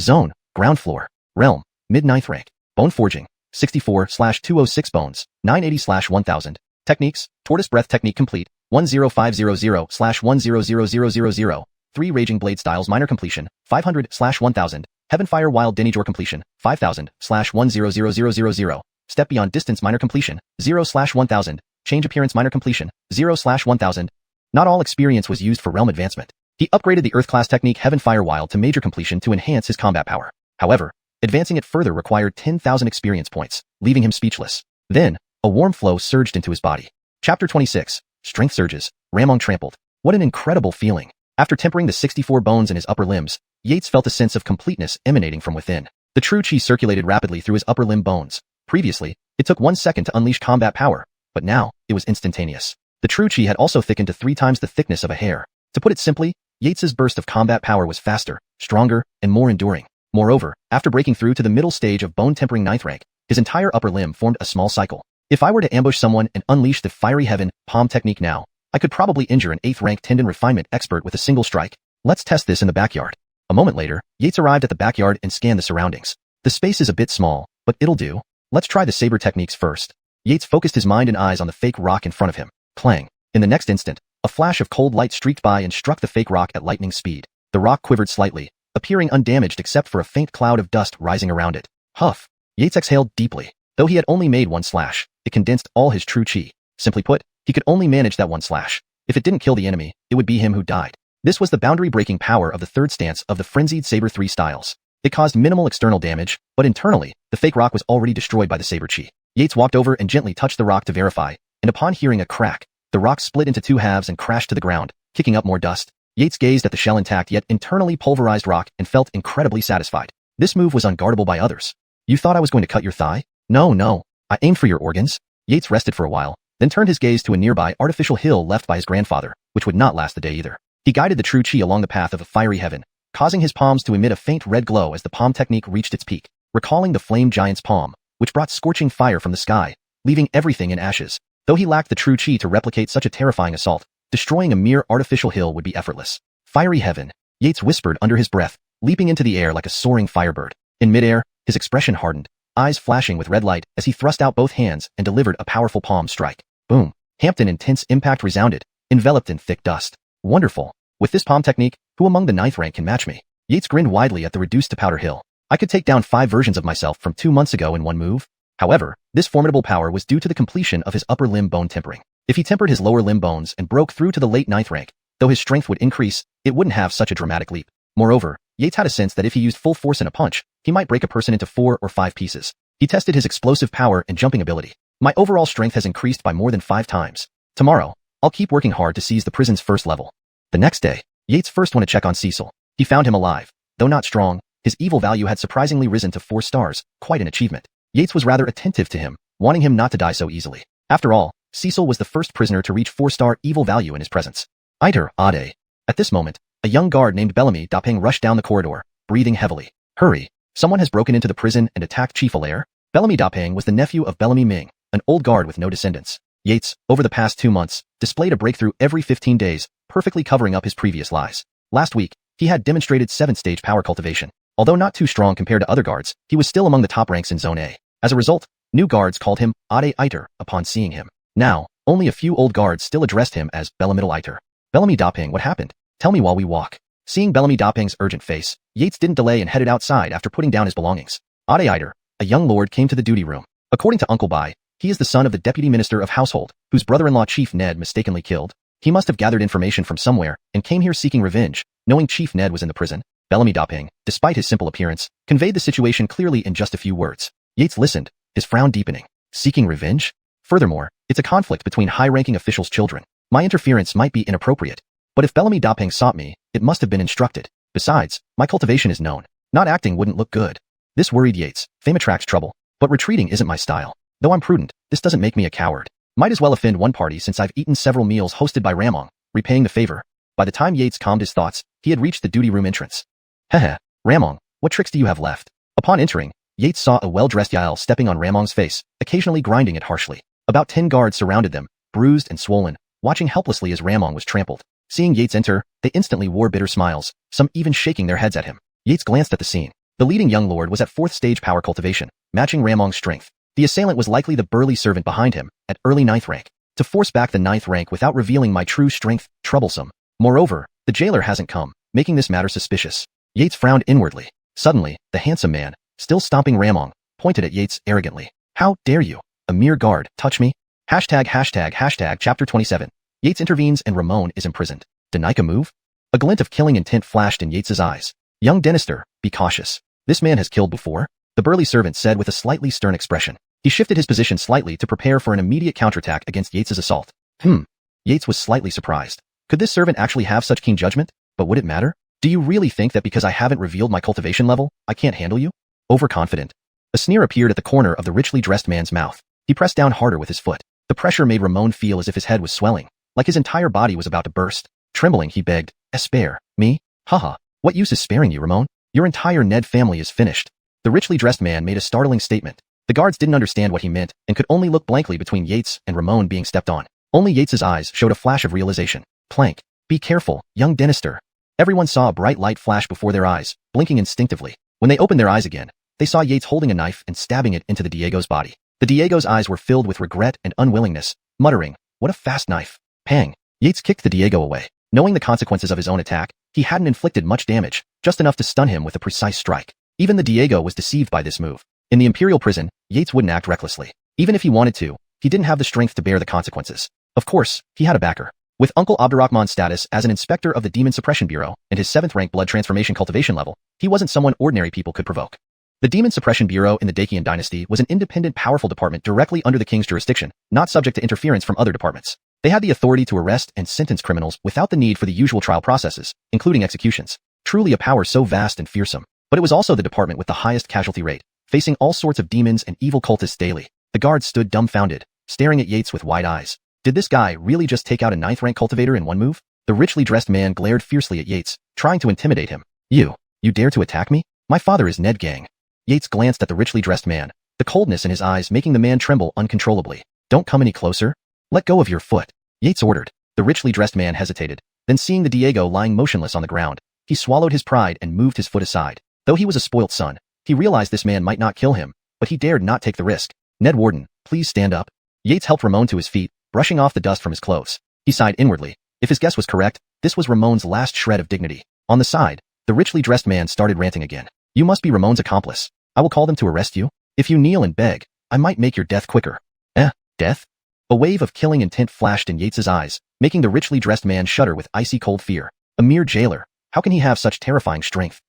Zone, ground floor. Realm, mid-9th rank. Bone forging, 64/206 bones, 980/1000. Techniques, tortoise breath technique complete, 10500/100000. 3 Raging Blade Styles minor completion, 500/1000. Heaven Fire Wild Denijor completion, 5000/100000. Step Beyond Distance minor completion, 0/1000. Change Appearance minor completion, 0/1000. Not all experience was used for realm advancement. He upgraded the Earth class technique Heaven Fire Wild to major completion to enhance his combat power. However, advancing it further required 10,000 experience points, leaving him speechless. Then, a warm flow surged into his body. Chapter 26, Strength Surges, Ramong Trampled. What an incredible feeling. After tempering the 64 bones in his upper limbs, Yates felt a sense of completeness emanating from within. The true chi circulated rapidly through his upper limb bones. Previously, it took 1 second to unleash combat power, but now, it was instantaneous. The true chi had also thickened to 3 times the thickness of a hair. To put it simply, Yates's burst of combat power was faster, stronger, and more enduring. Moreover, after breaking through to the middle stage of bone tempering 9th rank, his entire upper limb formed a small cycle. If I were to ambush someone and unleash the Fiery Heaven palm technique now, I could probably injure an 8th rank tendon refinement expert with a single strike. Let's test this in the backyard. A moment later, Yates arrived at the backyard and scanned the surroundings. The space is a bit small, but it'll do. Let's try the saber techniques first. Yates focused his mind and eyes on the fake rock in front of him. Clang. In the next instant, a flash of cold light streaked by and struck the fake rock at lightning speed. The rock quivered slightly, appearing undamaged except for a faint cloud of dust rising around it. Huff. Yates exhaled deeply. Though he had only made 1 slash, it condensed all his true chi. Simply put, he could only manage that 1 slash. If it didn't kill the enemy, it would be him who died. This was the boundary-breaking power of the 3rd stance of the Frenzied Saber 3 styles. It caused minimal external damage, but internally, the fake rock was already destroyed by the saber chi. Yates walked over and gently touched the rock to verify, and upon hearing a crack, the rock split into 2 halves and crashed to the ground, kicking up more dust. Yates gazed at the shell intact yet internally pulverized rock and felt incredibly satisfied. This move was unguardable by others. You thought I was going to cut your thigh? No. I aimed for your organs. Yates rested for a while, then turned his gaze to a nearby artificial hill left by his grandfather, which would not last the day either. He guided the true chi along the path of a fiery heaven, causing his palms to emit a faint red glow as the palm technique reached its peak, recalling the flame giant's palm, which brought scorching fire from the sky, leaving everything in ashes. Though he lacked the true chi to replicate such a terrifying assault, destroying a mere artificial hill would be effortless. Fiery heaven, Yates whispered under his breath, leaping into the air like a soaring firebird. In midair, his expression hardened, eyes flashing with red light as he thrust out both hands and delivered a powerful palm strike. Boom. Hampton intense impact resounded, enveloped in thick dust. Wonderful. With this palm technique, who among the 9th rank can match me? Yates grinned widely at the reduced to powder hill. I could take down 5 versions of myself from 2 months ago in 1 move. However, this formidable power was due to the completion of his upper limb bone tempering. If he tempered his lower limb bones and broke through to the late 9th rank, though his strength would increase, it wouldn't have such a dramatic leap. Moreover, Yates had a sense that if he used full force in a punch, he might break a person into 4 or 5 pieces. He tested his explosive power and jumping ability. My overall strength has increased by more than 5 times. Tomorrow, I'll keep working hard to seize the prison's first level. The next day, Yates first went to check on Cecil. He found him alive. Though not strong, his evil value had surprisingly risen to 4 stars, quite an achievement. Yates was rather attentive to him, wanting him not to die so easily. After all, Cecil was the first prisoner to reach 4-star evil value in his presence. Iter Ade. At this moment, a young guard named Bellamy Dapeng rushed down the corridor, breathing heavily. Hurry! Someone has broken into the prison and attacked Chief Alaire. Bellamy Dapeng was the nephew of Bellamy Ming, an old guard with no descendants. Yates, over the past 2 months, displayed a breakthrough every 15 days, perfectly covering up his previous lies. Last week, he had demonstrated 7th-stage power cultivation. Although not too strong compared to other guards, he was still among the top ranks in Zone A. As a result, new guards called him Ade Iter upon seeing him. Now, only a few old guards still addressed him as Bellamy Iter. Bellamy Dapeng, what happened? Tell me while we walk. Seeing Bellamy Dapeng's urgent face, Yates didn't delay and headed outside after putting down his belongings. Ade Iter, a young lord, came to the duty room. According to Uncle Bai, he is the son of the Deputy Minister of Household, whose brother-in-law Chief Ned mistakenly killed. He must have gathered information from somewhere and came here seeking revenge, knowing Chief Ned was in the prison. Bellamy Dapeng, despite his simple appearance, conveyed the situation clearly in just a few words. Yates listened, his frown deepening. Seeking revenge? Furthermore, it's a conflict between high-ranking officials' children. My interference might be inappropriate. But if Bellamy Dapeng sought me, it must have been instructed. Besides, my cultivation is known. Not acting wouldn't look good. This worried Yates. Fame attracts trouble. But retreating isn't my style. Though I'm prudent, this doesn't make me a coward. Might as well offend one party since I've eaten several meals hosted by Ramong, repaying the favor. By the time Yates calmed his thoughts, he had reached the duty room entrance. Heh, Ramong, what tricks do you have left? Upon entering, Yates saw a well-dressed Yael stepping on Ramong's face, occasionally grinding it harshly. About 10 guards surrounded them, bruised and swollen, watching helplessly as Ramong was trampled. Seeing Yates enter, they instantly wore bitter smiles, some even shaking their heads at him. Yates glanced at the scene. The leading young lord was at 4th stage power cultivation, matching Ramong's strength. The assailant was likely the burly servant behind him, at early 9th rank. To force back the 9th rank without revealing my true strength, troublesome. Moreover, the jailer hasn't come, making this matter suspicious. Yates frowned inwardly. Suddenly, the handsome man, still stomping Ramong, pointed at Yates arrogantly. How dare you, a mere guard, touch me? Chapter 27. Yates intervenes and Ramon is imprisoned. Danica move? A glint of killing intent flashed in Yates's eyes. Young Dynasty, be cautious. This man has killed before? The burly servant said with a slightly stern expression. He shifted his position slightly to prepare for an immediate counterattack against Yates's assault. Yates was slightly surprised. Could this servant actually have such keen judgment? But would it matter? Do you really think that because I haven't revealed my cultivation level, I can't handle you? Overconfident. A sneer appeared at the corner of the richly dressed man's mouth. He pressed down harder with his foot. The pressure made Ramon feel as if his head was swelling, like his entire body was about to burst. Trembling, he begged, spare me? Haha, what use is sparing you, Ramon? Your entire Ned family is finished. The richly dressed man made a startling statement. The guards didn't understand what he meant and could only look blankly between Yates and Ramon being stepped on. Only Yates's eyes showed a flash of realization. Plank. Be careful, young Dynasty. Everyone saw a bright light flash before their eyes, blinking instinctively. When they opened their eyes again, they saw Yates holding a knife and stabbing it into the Diego's body. The Diego's eyes were filled with regret and unwillingness, muttering, what a fast knife. Pang. Yates kicked the Diego away. Knowing the consequences of his own attack, he hadn't inflicted much damage, just enough to stun him with a precise strike. Even the Diego was deceived by this move. In the Imperial prison, Yates wouldn't act recklessly. Even if he wanted to, he didn't have the strength to bear the consequences. Of course, he had a backer. With Uncle Abdurrahman's status as an inspector of the Demon Suppression Bureau and his 7th rank blood transformation cultivation level, he wasn't someone ordinary people could provoke. The Demon Suppression Bureau in the Qian Dynasty was an independent, powerful department directly under the king's jurisdiction, not subject to interference from other departments. They had the authority to arrest and sentence criminals without the need for the usual trial processes, including executions. Truly a power so vast and fearsome. But it was also the department with the highest casualty rate, facing all sorts of demons and evil cultists daily. The guards stood dumbfounded, staring at Yates with wide eyes. Did this guy really just take out a 9th rank cultivator in one move? The richly dressed man glared fiercely at Yates, trying to intimidate him. You dare to attack me? My father is Ned Gang. Yates glanced at the richly dressed man, the coldness in his eyes making the man tremble uncontrollably. Don't come any closer. Let go of your foot. Yates ordered. The richly dressed man hesitated. Then seeing the Diego lying motionless on the ground, he swallowed his pride and moved his foot aside. Though he was a spoilt son, he realized this man might not kill him, but he dared not take the risk. Ned Warden, please stand up. Yates helped Ramon to his feet, brushing off the dust from his clothes. He sighed inwardly. If his guess was correct, this was Ramon's last shred of dignity. On the side, the richly dressed man started ranting again. You must be Ramon's accomplice. I will call them to arrest you. If you kneel and beg, I might make your death quicker. Death? A wave of killing intent flashed in Yates's eyes, making the richly dressed man shudder with icy cold fear. A mere jailer. How can he have such terrifying strength?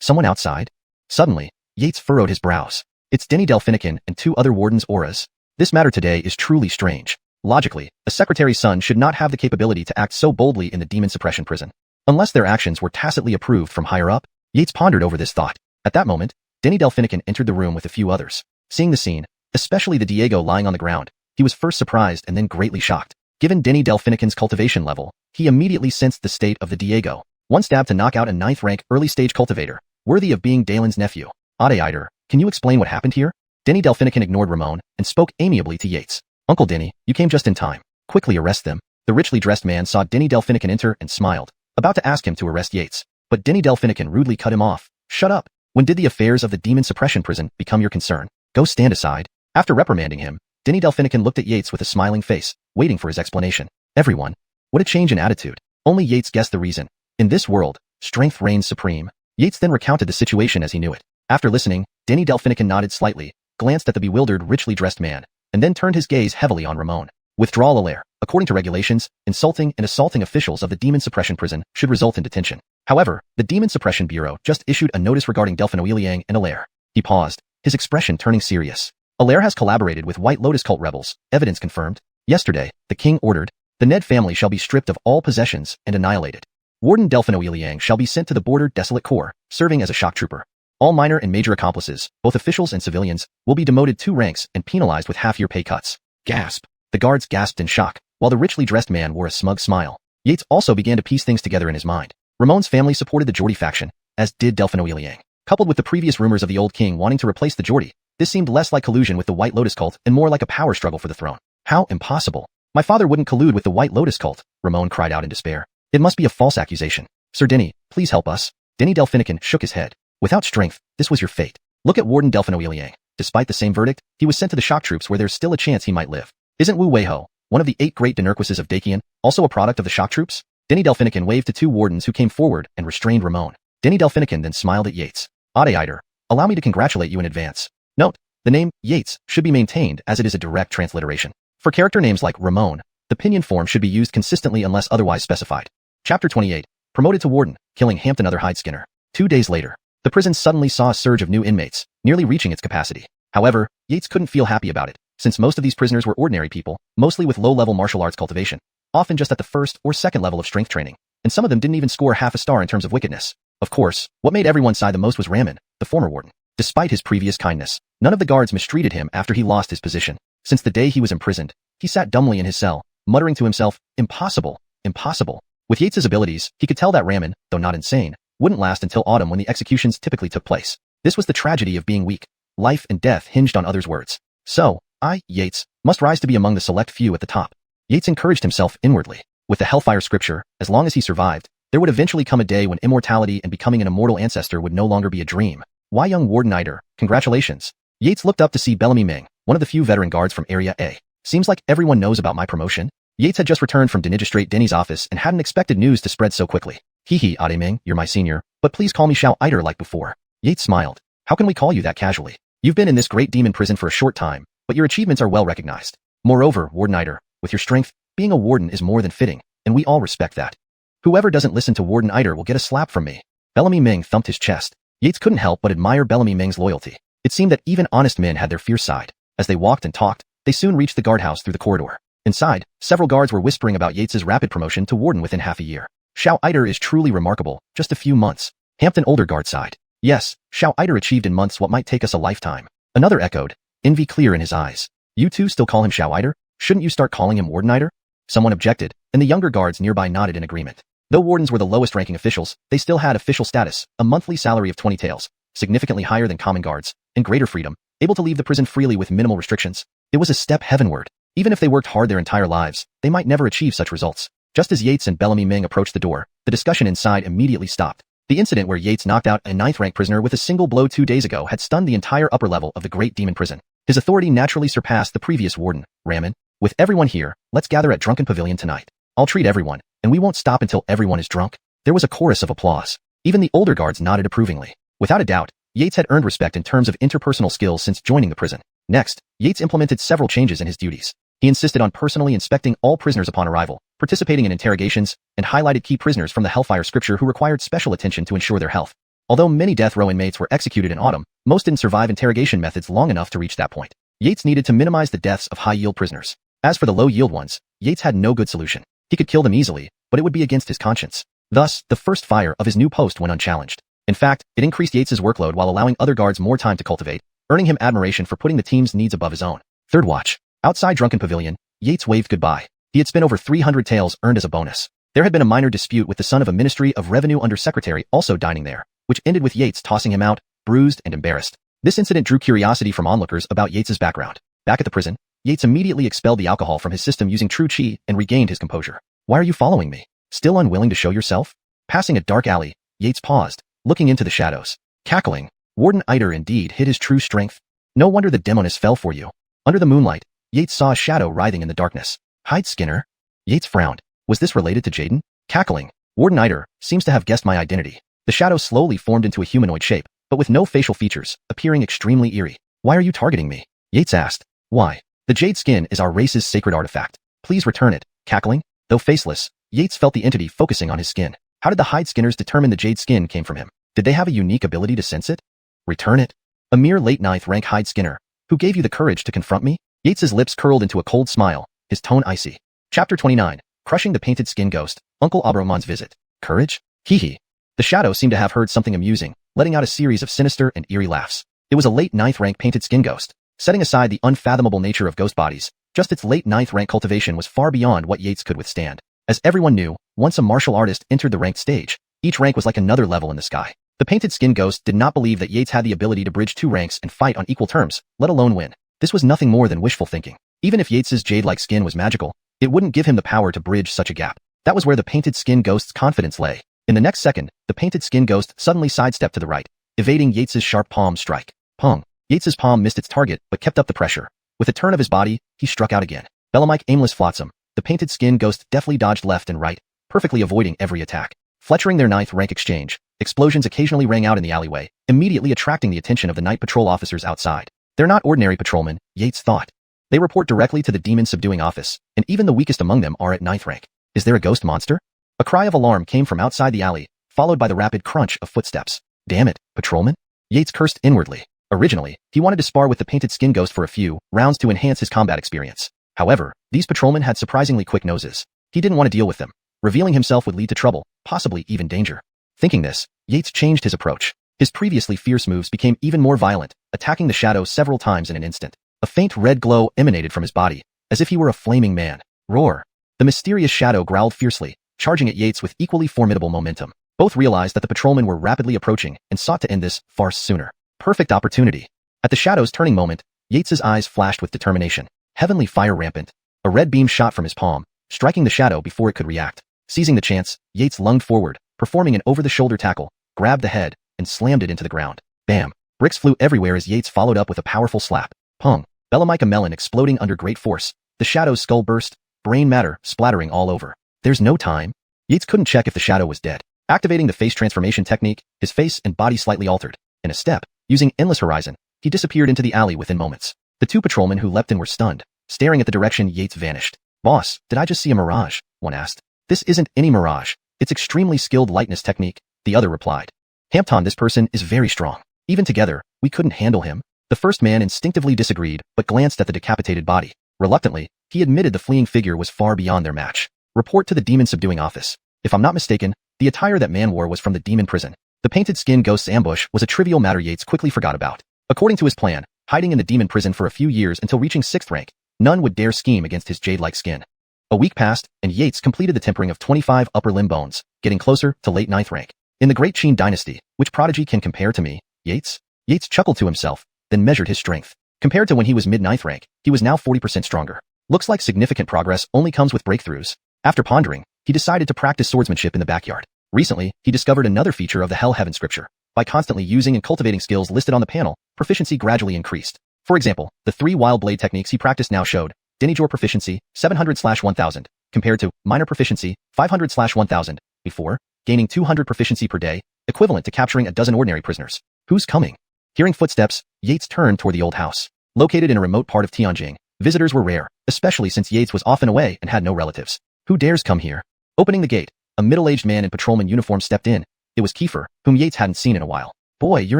Someone outside? Suddenly, Yates furrowed his brows. It's Denny Delphinican and 2 other wardens' auras. This matter today is truly strange. Logically, a secretary's son should not have the capability to act so boldly in the demon suppression prison. Unless their actions were tacitly approved from higher up. Yates pondered over this thought. At that moment, Denny Delphinican entered the room with a few others. Seeing the scene, especially the Diego lying on the ground, he was first surprised and then greatly shocked. Given Denny Delphinican's cultivation level, he immediately sensed the state of the Diego. One stab to knock out a 9th rank early stage cultivator, worthy of being Dalen's nephew. Ade, can you explain what happened here? Denny Delphinican ignored Ramon and spoke amiably to Yates. Uncle Denny, you came just in time. Quickly arrest them. The richly dressed man saw Denny Delphinican enter and smiled, about to ask him to arrest Yates. But Denny Delphinican rudely cut him off. Shut up. When did the affairs of the demon suppression prison become your concern? Go stand aside. After reprimanding him, Denny Delphinican looked at Yates with a smiling face, waiting for his explanation. Everyone. What a change in attitude. Only Yates guessed the reason. In this world, strength reigns supreme. Yates then recounted the situation as he knew it. After listening, Denny Delphinican nodded slightly, glanced at the bewildered, richly dressed man, and then turned his gaze heavily on Ramon. Withdrawal alert. According to regulations, insulting and assaulting officials of the demon suppression prison should result in detention. However, the Demon Suppression Bureau just issued a notice regarding Delphino Liang and Allaire. He paused, his expression turning serious. Allaire has collaborated with White Lotus cult rebels, evidence confirmed. Yesterday, the king ordered, the Ned family shall be stripped of all possessions and annihilated. Warden Delphino Liang shall be sent to the border desolate corps, serving as a shock trooper. All minor and major accomplices, both officials and civilians, will be demoted 2 ranks and penalized with half-year pay cuts. Gasp. The guards gasped in shock, while the richly dressed man wore a smug smile. Yates also began to piece things together in his mind. Ramon's family supported the Geordie faction, as did Delphinoiliang. Coupled with the previous rumors of the old king wanting to replace the Geordie, this seemed less like collusion with the White Lotus cult and more like a power struggle for the throne. How impossible. My father wouldn't collude with the White Lotus cult, Ramon cried out in despair. It must be a false accusation. Sir Denny, please help us. Denny Delphinican shook his head. Without strength, this was your fate. Look at Warden Delphinoiliang. Despite the same verdict, he was sent to the shock troops where there's still a chance he might live. Isn't Wu Weiho, one of the 8 great Dinurquises of Qian, also a product of the shock troops? Denny Delphinican waved to 2 wardens who came forward and restrained Ramon. Denny Delphinican then smiled at Yates. Ade, allow me to congratulate you in advance. Note, the name, Yates, should be maintained as it is a direct transliteration. For character names like Ramon, the pinyin form should be used consistently unless otherwise specified. Chapter 28. Promoted to warden, killing Hampton other hide skinner. 2 days later, the prison suddenly saw a surge of new inmates, nearly reaching its capacity. However, Yates couldn't feel happy about it, since most of these prisoners were ordinary people, mostly with low-level martial arts cultivation, often just at the first or second level of strength training, and some of them didn't even score half a star in terms of wickedness. Of course, what made everyone sigh the most was Ramon, the former warden. Despite his previous kindness, none of the guards mistreated him after he lost his position. Since the day he was imprisoned, he sat dumbly in his cell, muttering to himself, impossible, impossible. With Yates's abilities, he could tell that Ramon, though not insane, wouldn't last until autumn when the executions typically took place. This was the tragedy of being weak. Life and death hinged on others' words. So, I, Yates, must rise to be among the select few at the top. Yates encouraged himself inwardly. With the Hellfire scripture, as long as he survived, there would eventually come a day when immortality and becoming an immortal ancestor would no longer be a dream. Why, young Warden Ider, congratulations. Yates looked up to see Bellamy Ming, one of the few veteran guards from Area A. Seems like everyone knows about my promotion. Yates had just returned from Dinigistrate Denny's office and hadn't expected news to spread so quickly. Hee Ade Ming, you're my senior, but please call me Xiao Ider like before. Yates smiled. How can we call you that casually? You've been in this great demon prison for a short time, but your achievements are well recognized. Moreover, Warden Ider, with your strength, being a warden is more than fitting, and we all respect that. Whoever doesn't listen to Warden Ider will get a slap from me. Bellamy Ming thumped his chest. Yates couldn't help but admire Bellamy Ming's loyalty. It seemed that even honest men had their fierce side. As they walked and talked, they soon reached the guardhouse through the corridor. Inside, several guards were whispering about Yates's rapid promotion to warden within half a year. Xiao Ider is truly remarkable, just a few months. Hampton older guard sighed. Yes, Xiao Ider achieved in months what might take us a lifetime. Another echoed, envy clear in his eyes. You two still call him Xiao Ider? Shouldn't you start calling him Warden Ider? Someone objected, and the younger guards nearby nodded in agreement. Though wardens were the lowest ranking officials, they still had official status, a monthly salary of 20 taels, significantly higher than common guards, and greater freedom, able to leave the prison freely with minimal restrictions. It was a step heavenward. Even if they worked hard their entire lives, they might never achieve such results. Just as Yates and Bellamy Ming approached the door, the discussion inside immediately stopped. The incident where Yates knocked out a 9th-rank prisoner with a single blow 2 days ago had stunned the entire upper level of the Great Demon Prison. His authority naturally surpassed the previous warden, Ramon. With everyone here, let's gather at Drunken Pavilion tonight. I'll treat everyone, and we won't stop until everyone is drunk. There was a chorus of applause. Even the older guards nodded approvingly. Without a doubt, Yates had earned respect in terms of interpersonal skills since joining the prison. Next, Yates implemented several changes in his duties. He insisted on personally inspecting all prisoners upon arrival, participating in interrogations, and highlighted key prisoners from the Hellfire scripture who required special attention to ensure their health. Although many death row inmates were executed in autumn, most didn't survive interrogation methods long enough to reach that point. Yates needed to minimize the deaths of high-yield prisoners. As for the low-yield ones, Yates had no good solution. He could kill them easily, but it would be against his conscience. Thus, the first fire of his new post went unchallenged. In fact, it increased Yates's workload while allowing other guards more time to cultivate, earning him admiration for putting the team's needs above his own. Third watch. Outside Drunken Pavilion, Yates waved goodbye. He had spent over 300 taels earned as a bonus. There had been a minor dispute with the son of a Ministry of Revenue undersecretary also dining there, which ended with Yates tossing him out, bruised and embarrassed. This incident drew curiosity from onlookers about Yates's background. Back at the prison, Yates immediately expelled the alcohol from his system using true chi and regained his composure. Why are you following me? Still unwilling to show yourself? Passing a dark alley, Yates paused, looking into the shadows. Cackling, Warden Ider indeed hid his true strength. No wonder the demoness fell for you. Under the moonlight, Yates saw a shadow writhing in the darkness. Hide Skinner? Yates frowned. Was this related to Jaden? Cackling, Warden Ider seems to have guessed my identity. The shadow slowly formed into a humanoid shape, but with no facial features, appearing extremely eerie. Why are you targeting me? Yates asked. Why? The jade skin is our race's sacred artifact. Please return it. Cackling, though faceless, Yates felt the entity focusing on his skin. How did the hide skinners determine the jade skin came from him? Did they have a unique ability to sense it? Return it? A mere late 9th rank hide skinner. Who gave you the courage to confront me? Yates's lips curled into a cold smile, his tone icy. Chapter 29. Crushing the Painted Skin Ghost. Uncle Abroman's Visit. Courage? Hee. The shadow seemed to have heard something amusing, letting out a series of sinister and eerie laughs. It was a late 9th rank painted skin ghost. Setting aside the unfathomable nature of ghost bodies, just its late 9th rank cultivation was far beyond what Yates could withstand. As everyone knew, once a martial artist entered the ranked stage, each rank was like another level in the sky. The painted skin ghost did not believe that Yates had the ability to bridge 2 ranks and fight on equal terms, let alone win. This was nothing more than wishful thinking. Even if Yates's jade-like skin was magical, it wouldn't give him the power to bridge such a gap. That was where the painted skin ghost's confidence lay. In the next second, the painted skin ghost suddenly sidestepped to the right, evading Yates's sharp palm strike. Pong. Yates's palm missed its target, but kept up the pressure. With a turn of his body, he struck out again. Belamike aimless flotsam. The painted skin ghost deftly dodged left and right, perfectly avoiding every attack. Fletchering their 9th rank exchange, explosions occasionally rang out in the alleyway, immediately attracting the attention of the night patrol officers outside. They're not ordinary patrolmen, Yates thought. They report directly to the demon subduing office, and even the weakest among them are at 9th rank. Is there a ghost monster? A cry of alarm came from outside the alley, followed by the rapid crunch of footsteps. Damn it, patrolman? Yates cursed inwardly. Originally, he wanted to spar with the painted skin ghost for a few rounds to enhance his combat experience. However, these patrolmen had surprisingly quick noses. He didn't want to deal with them. Revealing himself would lead to trouble, possibly even danger. Thinking this, Yates changed his approach. His previously fierce moves became even more violent, attacking the shadow several times in an instant. A faint red glow emanated from his body, as if he were a flaming man. Roar! The mysterious shadow growled fiercely, charging at Yates with equally formidable momentum. Both realized that the patrolmen were rapidly approaching and sought to end this farce sooner. Perfect opportunity. At the shadow's turning moment, Yates's eyes flashed with determination. Heavenly fire rampant. A red beam shot from his palm, striking the shadow before it could react. Seizing the chance, Yates lunged forward, performing an over-the-shoulder tackle, grabbed the head, and slammed it into the ground. Bam! Bricks flew everywhere as Yates followed up with a powerful slap. Pong! Belamike a melon exploding under great force. The shadow's skull burst, brain matter splattering all over. There's no time. Yates couldn't check if the shadow was dead. Activating the face transformation technique, his face and body slightly altered. In a step, using Endless Horizon, he disappeared into the alley within moments. The 2 patrolmen who leapt in were stunned, staring at the direction Yates vanished. Boss, did I just see a mirage? One asked. This isn't any mirage. It's extremely skilled lightness technique, the other replied. Hampton, this person is very strong. Even together, we couldn't handle him. The first man instinctively disagreed, but glanced at the decapitated body. Reluctantly, he admitted the fleeing figure was far beyond their match. Report to the demon subduing office. If I'm not mistaken, the attire that man wore was from the demon prison. The painted skin ghost's ambush was a trivial matter Yates quickly forgot about. According to his plan, hiding in the demon prison for a few years until reaching 6th rank, none would dare scheme against his jade-like skin. A week passed, and Yates completed the tempering of 25 upper limb bones, getting closer to late 9th rank. In the great Qian dynasty, which prodigy can compare to me, Yates? Yates chuckled to himself, then measured his strength. Compared to when he was mid-9th rank, he was now 40% stronger. Looks like significant progress only comes with breakthroughs. After pondering, he decided to practice swordsmanship in the backyard. Recently, he discovered another feature of the Hell Heaven scripture. By constantly using and cultivating skills listed on the panel, proficiency gradually increased. For example, the 3 wild blade techniques he practiced now showed Denijor proficiency 700/1000, compared to minor proficiency 500/1000 before, gaining 200 proficiency per day, equivalent to capturing a dozen ordinary prisoners. Who's coming? Hearing footsteps, Yates turned toward the old house. Located in a remote part of Tianjing, visitors were rare, especially since Yates was often away and had no relatives. Who dares come here? Opening the gate, a middle-aged man in patrolman uniform stepped in. It was Kiefer, whom Yates hadn't seen in a while. Boy, you're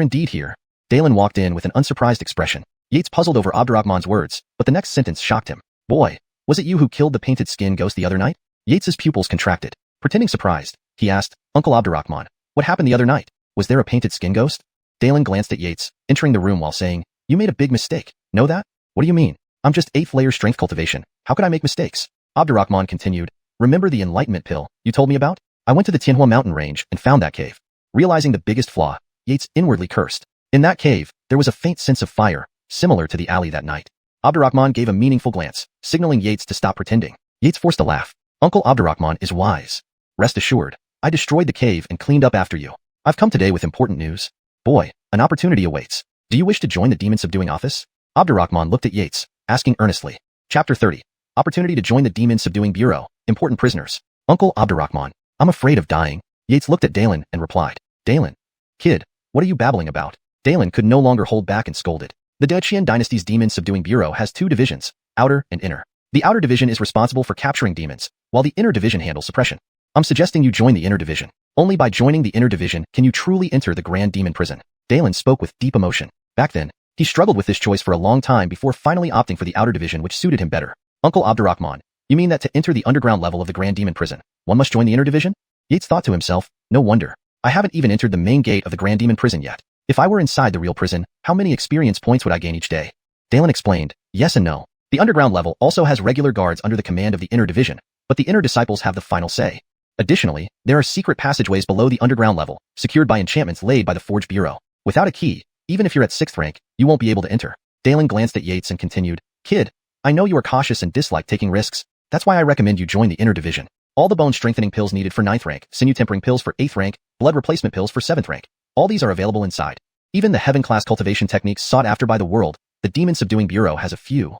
indeed here. Dalen walked in with an unsurprised expression. Yates puzzled over Abdurrahman's words, but the next sentence shocked him. Boy, was it you who killed the painted skin ghost the other night? Yates's pupils contracted. Pretending surprised, he asked, Uncle Abdurrahman, what happened the other night? Was there a painted skin ghost? Dalen glanced at Yates, entering the room while saying, You made a big mistake. Know that? What do you mean? I'm just 8th layer strength cultivation. How could I make mistakes? Abdurrahman continued, Remember the enlightenment pill you told me about? I went to the Tianhua mountain range and found that cave. Realizing the biggest flaw, Yates inwardly cursed. In that cave, there was a faint sense of fire, similar to the alley that night. Abdurrahman gave a meaningful glance, signaling Yates to stop pretending. Yates forced a laugh. Uncle Abdurrahman is wise. Rest assured, I destroyed the cave and cleaned up after you. I've come today with important news. Boy, an opportunity awaits. Do you wish to join the demon subduing office? Abdurrahman looked at Yates, asking earnestly. Chapter 30. Opportunity to join the demon subduing bureau. Important prisoners. Uncle Abdurrahman, I'm afraid of dying. Yates looked at Dalen and replied. Dalen. Kid, what are you babbling about? Dalen could no longer hold back and scolded. The Qian Dynasty's Demon Subduing Bureau has 2 divisions, outer and inner. The outer division is responsible for capturing demons, while the inner division handles suppression. I'm suggesting you join the inner division. Only by joining the inner division can you truly enter the Grand Demon Prison. Dalen spoke with deep emotion. Back then, he struggled with this choice for a long time before finally opting for the outer division, which suited him better. Uncle Abdurrahman, you mean that to enter the underground level of the Grand Demon Prison, one must join the inner division? Yates thought to himself, no wonder. I haven't even entered the main gate of the Grand Demon Prison yet. If I were inside the real prison, how many experience points would I gain each day? Dalen explained, yes and no. The underground level also has regular guards under the command of the inner division, but the inner disciples have the final say. Additionally, there are secret passageways below the underground level, secured by enchantments laid by the Forge Bureau. Without a key, even if you're at 6th rank, you won't be able to enter. Dalen glanced at Yates and continued, Kid, I know you are cautious and dislike taking risks. That's why I recommend you join the inner division. All the bone strengthening pills needed for 9th rank, sinew tempering pills for 8th rank, blood replacement pills for 7th rank. All these are available inside. Even the heaven-class cultivation techniques sought after by the world, the Demon Subduing Bureau has a few.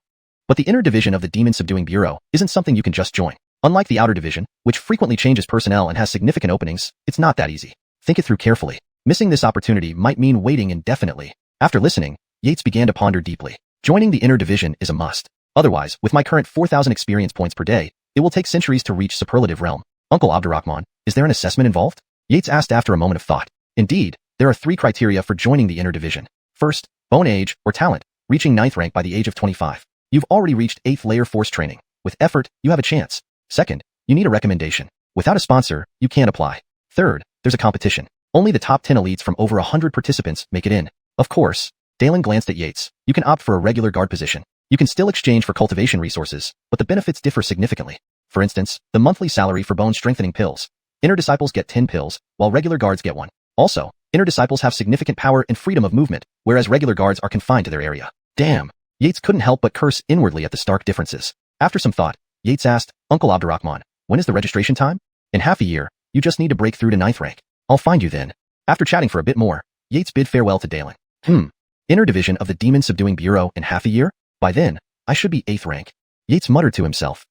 But the inner division of the Demon Subduing Bureau isn't something you can just join. Unlike the outer division, which frequently changes personnel and has significant openings, it's not that easy. Think it through carefully. Missing this opportunity might mean waiting indefinitely. After listening, Yates began to ponder deeply. Joining the inner division is a must. Otherwise, with my current 4,000 experience points per day, it will take centuries to reach superlative realm. Uncle Abdurrahman, is there an assessment involved? Yates asked after a moment of thought. Indeed, there are 3 criteria for joining the inner division. First, bone age, or talent, reaching 9th rank by the age of 25. You've already reached 8th layer force training. With effort, you have a chance. Second, you need a recommendation. Without a sponsor, you can't apply. Third, there's a competition. Only the top 10 elites from over 100 participants make it in. Of course, Dalen glanced at Yates. You can opt for a regular guard position. You can still exchange for cultivation resources, but the benefits differ significantly. For instance, the monthly salary for bone strengthening pills. Inner disciples get 10 pills, while regular guards get 1. Also, inner disciples have significant power and freedom of movement, whereas regular guards are confined to their area. Damn. Yates couldn't help but curse inwardly at the stark differences. After some thought, Yates asked, Uncle Abdurrahman, when is the registration time? In half a year, you just need to break through to 9th rank. I'll find you then. After chatting for a bit more, Yates bid farewell to Dalen. Inner division of the Demon Subduing Bureau in half a year? By then, I should be 8th rank. Yates muttered to himself.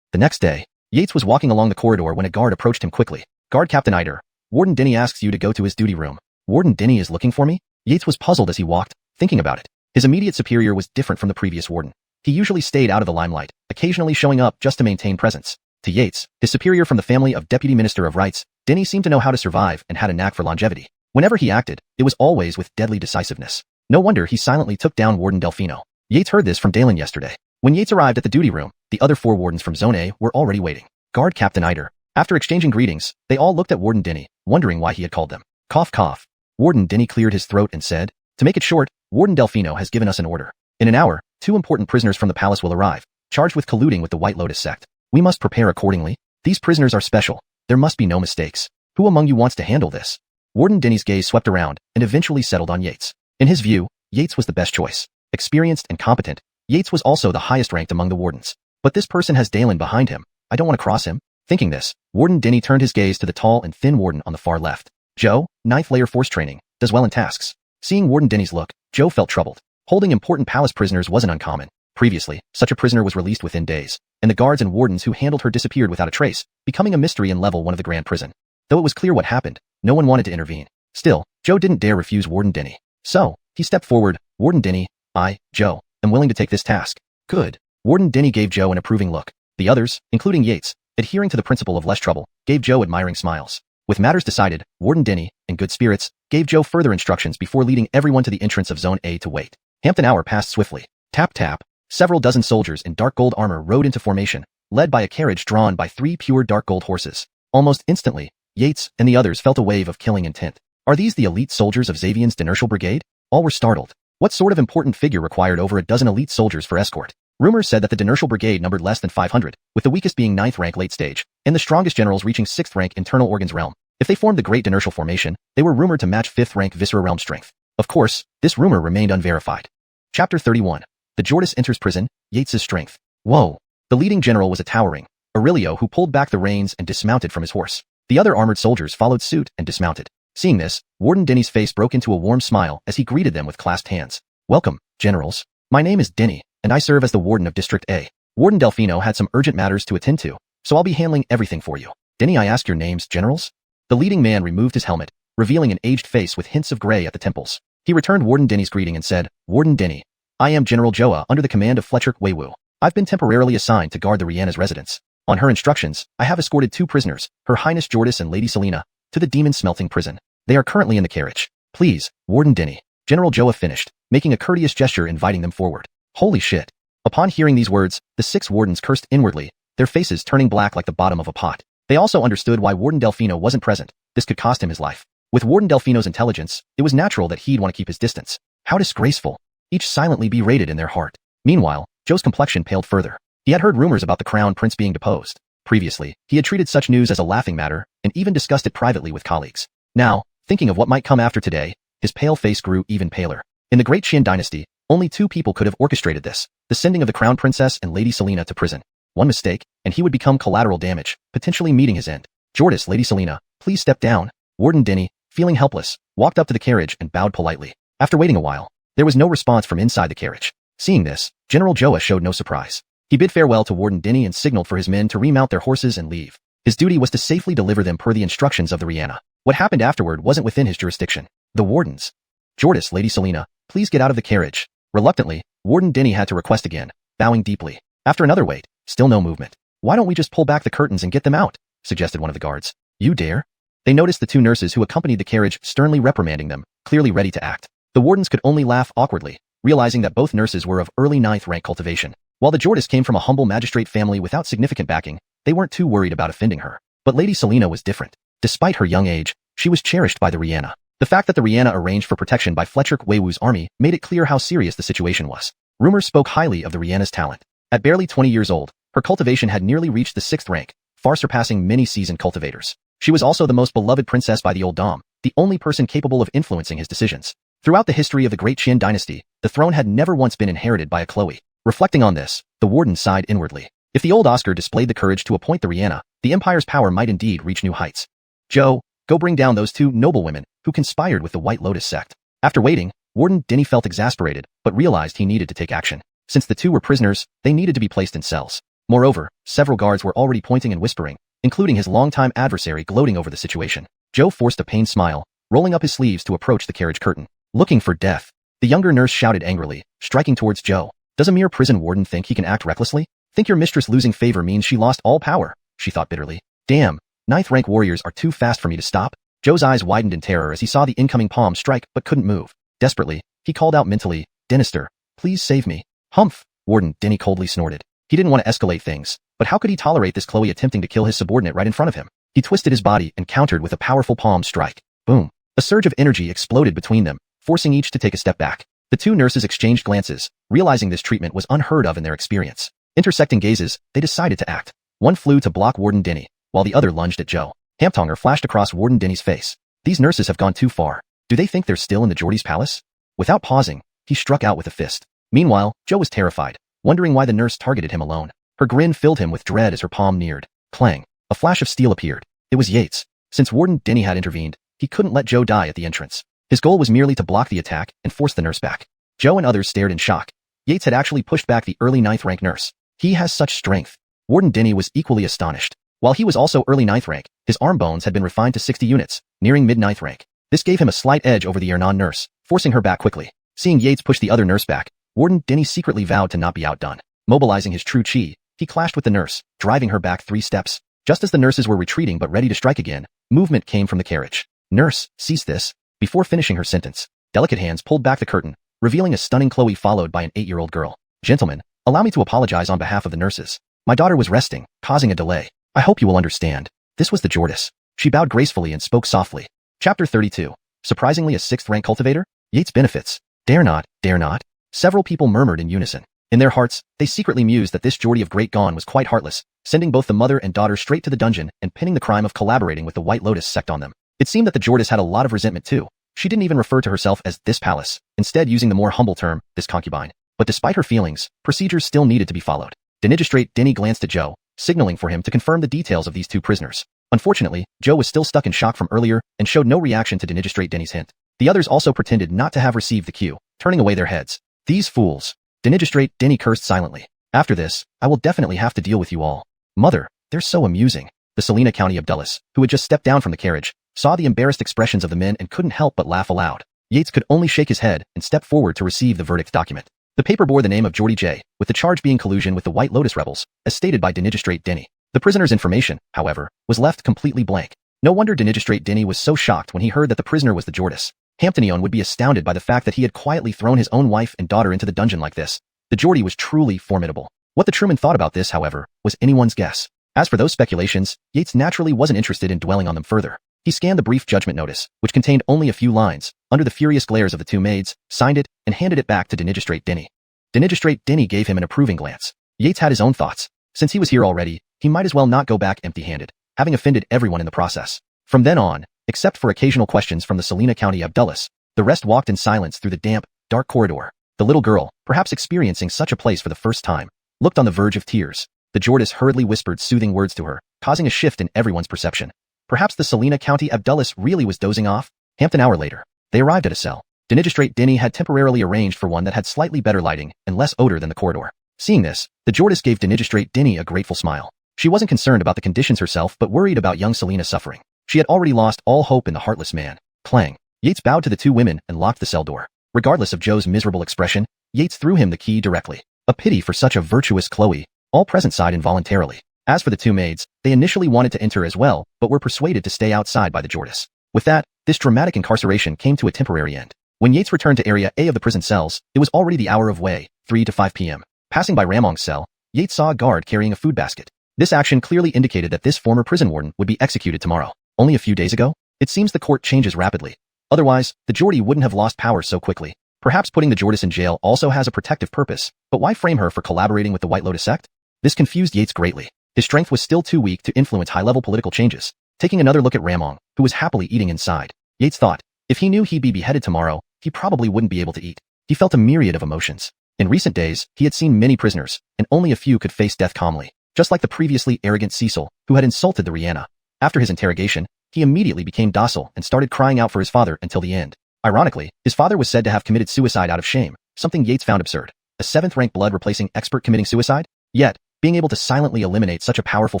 The next day, Yates was walking along the corridor when a guard approached him quickly. Guard Captain Eider, Warden Denny asks you to go to his duty room. Warden Denny is looking for me? Yates was puzzled as he walked, thinking about it. His immediate superior was different from the previous warden. He usually stayed out of the limelight, occasionally showing up just to maintain presence. To Yates, his superior from the family of Deputy Minister of Rights, Denny seemed to know how to survive and had a knack for longevity. Whenever he acted, it was always with deadly decisiveness. No wonder he silently took down Warden Delfino. Yates heard this from Dalen yesterday. When Yates arrived at the duty room, the other 4 wardens from Zone A were already waiting. Guard Captain Eider. After exchanging greetings, they all looked at Warden Denny, wondering why he had called them. Cough cough. Warden Denny cleared his throat and said, to make it short, Warden Delfino has given us an order. In an hour, 2 important prisoners from the palace will arrive, charged with colluding with the White Lotus sect. We must prepare accordingly. These prisoners are special. There must be no mistakes. Who among you wants to handle this? Warden Denny's gaze swept around and eventually settled on Yates. In his view, Yates was the best choice. Experienced and competent, Yates was also the highest ranked among the wardens. But this person has Dalen behind him. I don't want to cross him. Thinking this, Warden Denny turned his gaze to the tall and thin warden on the far left. Joe, 9th layer force training, does well in tasks. Seeing Warden Denny's look, Joe felt troubled. Holding important palace prisoners wasn't uncommon. Previously, such a prisoner was released within days, and the guards and wardens who handled her disappeared without a trace, becoming a mystery in level 1 of the Grand Prison. Though it was clear what happened, no one wanted to intervene. Still, Joe didn't dare refuse Warden Denny. So, he stepped forward. Warden Denny, I, Joe, am willing to take this task. Good. Warden Denny gave Joe an approving look. The others, including Yates, adhering to the principle of less trouble, gave Joe admiring smiles. With matters decided, Warden Denny, in good spirits, gave Joe further instructions before leading everyone to the entrance of Zone A to wait. Half an hour passed swiftly. Tap tap. Several dozen soldiers in dark gold armor rode into formation, led by a carriage drawn by 3 pure dark gold horses. Almost instantly, Yates and the others felt a wave of killing intent. Are these the elite soldiers of Xavian's Dinertial Brigade? All were startled. What sort of important figure required over a dozen elite soldiers for escort? Rumors said that the Dinertial Brigade numbered less than 500, with the weakest being 9th rank late stage, and the strongest generals reaching 6th rank internal organs realm. If they formed the Great Dinertial Formation, they were rumored to match 5th rank Viscera realm strength. Of course, this rumor remained unverified. Chapter 31. The Jordis enters prison, Yates's strength. Whoa. The leading general was a towering Aurelio who pulled back the reins and dismounted from his horse. The other armored soldiers followed suit and dismounted. Seeing this, Warden Denny's face broke into a warm smile as he greeted them with clasped hands. Welcome, generals. My name is Denny, and I serve as the warden of District A. Warden Delfino had some urgent matters to attend to, so I'll be handling everything for you. Denny, I ask your names, generals? The leading man removed his helmet, revealing an aged face with hints of gray at the temples. He returned Warden Denny's greeting and said, Warden Denny, I am General Joa under the command of Fletcher Weiwu. I've been temporarily assigned to guard the Rihanna's residence. On her instructions, I have escorted 2 prisoners, Her Highness Jordis and Lady Selena, to the demon smelting prison. They are currently in the carriage. Please, Warden Denny. General Joa finished, making a courteous gesture inviting them forward. Holy shit. Upon hearing these words, the 6 wardens cursed inwardly, their faces turning black like the bottom of a pot. They also understood why Warden Delfino wasn't present. This could cost him his life. With Warden Delfino's intelligence, it was natural that he'd want to keep his distance. How disgraceful. Each silently berated in their heart. Meanwhile, Joe's complexion paled further. He had heard rumors about the crown prince being deposed. Previously, he had treated such news as a laughing matter and even discussed it privately with colleagues. Now, thinking of what might come after today, his pale face grew even paler. In the great Qian dynasty, only two people could have orchestrated this, the sending of the crown princess and Lady Selena to prison. One mistake, and he would become collateral damage, potentially meeting his end. Jordis, Lady Selena, please step down. Warden Denny, feeling helpless, walked up to the carriage and bowed politely. After waiting a while, there was no response from inside the carriage. Seeing this, General Joa showed no surprise. He bid farewell to Warden Denny and signaled for his men to remount their horses and leave. His duty was to safely deliver them per the instructions of the Rihanna. What happened afterward wasn't within his jurisdiction. The wardens. Jordis, Lady Selena, please get out of the carriage. Reluctantly, Warden Denny had to request again, bowing deeply. After another wait, still no movement. Why don't we just pull back the curtains and get them out? Suggested one of the guards. You dare? They noticed the two nurses who accompanied the carriage sternly reprimanding them, clearly ready to act. The wardens could only laugh awkwardly, realizing that both nurses were of early 9th rank cultivation. While the Jordis came from a humble magistrate family without significant backing, they weren't too worried about offending her. But Lady Selena was different. Despite her young age, she was cherished by the Rihanna. The fact that the Rihanna arranged for protection by Fletcher Weiwu's army made it clear how serious the situation was. Rumors spoke highly of the Rihanna's talent. At barely 20 years old, her cultivation had nearly reached the 6th rank, far surpassing many seasoned cultivators. She was also the most beloved princess by the old dom, the only person capable of influencing his decisions. Throughout the history of the great Qian dynasty, the throne had never once been inherited by a Chloe. Reflecting on this, the warden sighed inwardly. If the old Oscar displayed the courage to appoint the Rihanna, the empire's power might indeed reach new heights. Joe, go bring down those two noblewomen who conspired with the White Lotus sect. After waiting, Warden Denny felt exasperated, but realized he needed to take action. Since the two were prisoners, they needed to be placed in cells. Moreover, several guards were already pointing and whispering, including his longtime adversary gloating over the situation. Joe forced a pained smile, rolling up his sleeves to approach the carriage curtain. Looking for death. The younger nurse shouted angrily, striking towards Joe. Does a mere prison warden think he can act recklessly? Think your mistress losing favor means she lost all power, she thought bitterly. Damn, 9th rank warriors are too fast for me to stop. Joe's eyes widened in terror as he saw the incoming palm strike but couldn't move. Desperately, he called out mentally, Dinister, please save me. Humph, Warden Denny coldly snorted. He didn't want to escalate things, but how could he tolerate this Chloe attempting to kill his subordinate right in front of him? He twisted his body and countered with a powerful palm strike. Boom. A surge of energy exploded between them, forcing each to take a step back. The two nurses exchanged glances, realizing this treatment was unheard of in their experience. Intersecting gazes, they decided to act. One flew to block Warden Denny, while the other lunged at Joe. Hamptonger flashed across Warden Denny's face. These nurses have gone too far. Do they think they're still in the Geordie's palace? Without pausing, he struck out with a fist. Meanwhile, Joe was terrified, wondering why the nurse targeted him alone. Her grin filled him with dread as her palm neared. Clang. A flash of steel appeared. It was Yates. Since Warden Denny had intervened, he couldn't let Joe die at the entrance. His goal was merely to block the attack and force the nurse back. Joe and others stared in shock. Yates had actually pushed back the early 9th rank nurse. He has such strength. Warden Denny was equally astonished. While he was also early 9th rank, his arm bones had been refined to 60 units, nearing mid-9th rank. This gave him a slight edge over the Ernan nurse, forcing her back quickly. Seeing Yates push the other nurse back, Warden Denny secretly vowed to not be outdone. Mobilizing his true chi, he clashed with the nurse, driving her back 3 steps. Just as the nurses were retreating but ready to strike again, movement came from the carriage. Nurse, cease this. Before finishing her sentence, delicate hands pulled back the curtain, revealing a stunning Chloe followed by an 8-year-old girl. Gentlemen, allow me to apologize on behalf of the nurses. My daughter was resting, causing a delay. I hope you will understand. This was the Jordis. She bowed gracefully and spoke softly. Chapter 32. Surprisingly a 6th rank cultivator? Yates benefits. Dare not, dare not. Several people murmured in unison. In their hearts, they secretly mused that this Geordie of Great Gone was quite heartless, sending both the mother and daughter straight to the dungeon and pinning the crime of collaborating with the White Lotus sect on them. It seemed that the Jordis had a lot of resentment too. She didn't even refer to herself as this palace, instead using the more humble term, this concubine. But despite her feelings, procedures still needed to be followed. Dinigistrate Denny glanced at Joe, signaling for him to confirm the details of these two prisoners. Unfortunately, Joe was still stuck in shock from earlier and showed no reaction to Dinigistrate Denny's hint. The others also pretended not to have received the cue, turning away their heads. These fools. Dinigistrate Denny cursed silently. After this, I will definitely have to deal with you all. Mother, they're so amusing. The Salina County Abdullas, who had just stepped down from the carriage, saw the embarrassed expressions of the men and couldn't help but laugh aloud. Yates could only shake his head and step forward to receive the verdict document. The paper bore the name of Geordie J, with the charge being collusion with the White Lotus rebels, as stated by Dinigistrate Denny. The prisoner's information, however, was left completely blank. No wonder Dinigistrate Denny was so shocked when he heard that the prisoner was the Jordis. Hamptonion would be astounded by the fact that he had quietly thrown his own wife and daughter into the dungeon like this. The Geordie was truly formidable. What the Truman thought about this, however, was anyone's guess. As for those speculations, Yates naturally wasn't interested in dwelling on them further. He scanned the brief judgment notice, which contained only a few lines, under the furious glares of the two maids, signed it, and handed it back to Dinigistrate Denny. Dinigistrate Denny gave him an approving glance. Yates had his own thoughts. Since he was here already, he might as well not go back empty-handed, having offended everyone in the process. From then on, except for occasional questions from the Salina County Abdullahs, the rest walked in silence through the damp, dark corridor. The little girl, perhaps experiencing such a place for the first time, looked on the verge of tears. The Jordis hurriedly whispered soothing words to her, causing a shift in everyone's perception. Perhaps the Salina County Abdullahs really was dozing off? An hour later, they arrived at a cell. Dinigistrate Dinny had temporarily arranged for one that had slightly better lighting and less odor than the corridor. Seeing this, the Jordis gave Dinigistrate Dinny a grateful smile. She wasn't concerned about the conditions herself but worried about young Selina's suffering. She had already lost all hope in the heartless man. Clang. Yates bowed to the two women and locked the cell door. Regardless of Joe's miserable expression, Yates threw him the key directly. A pity for such a virtuous Chloe. All present sighed involuntarily. As for the two maids, they initially wanted to enter as well, but were persuaded to stay outside by the Jordis. With that, this dramatic incarceration came to a temporary end. When Yates returned to Area A of the prison cells, it was already the hour of way, 3 to 5 p.m. Passing by Ramong's cell, Yates saw a guard carrying a food basket. This action clearly indicated that this former prison warden would be executed tomorrow. Only a few days ago? It seems the court changes rapidly. Otherwise, the Geordie wouldn't have lost power so quickly. Perhaps putting the Jordis in jail also has a protective purpose, but why frame her for collaborating with the White Lotus sect? This confused Yates greatly. His strength was still too weak to influence high-level political changes. Taking another look at Ramong, who was happily eating inside, Yates thought, if he knew he'd be beheaded tomorrow, he probably wouldn't be able to eat. He felt a myriad of emotions. In recent days, he had seen many prisoners, and only a few could face death calmly, just like the previously arrogant Cecil, who had insulted the Rihanna. After his interrogation, he immediately became docile and started crying out for his father until the end. Ironically, his father was said to have committed suicide out of shame, something Yates found absurd. A 7th-rank blood replacing expert committing suicide? Yet, being able to silently eliminate such a powerful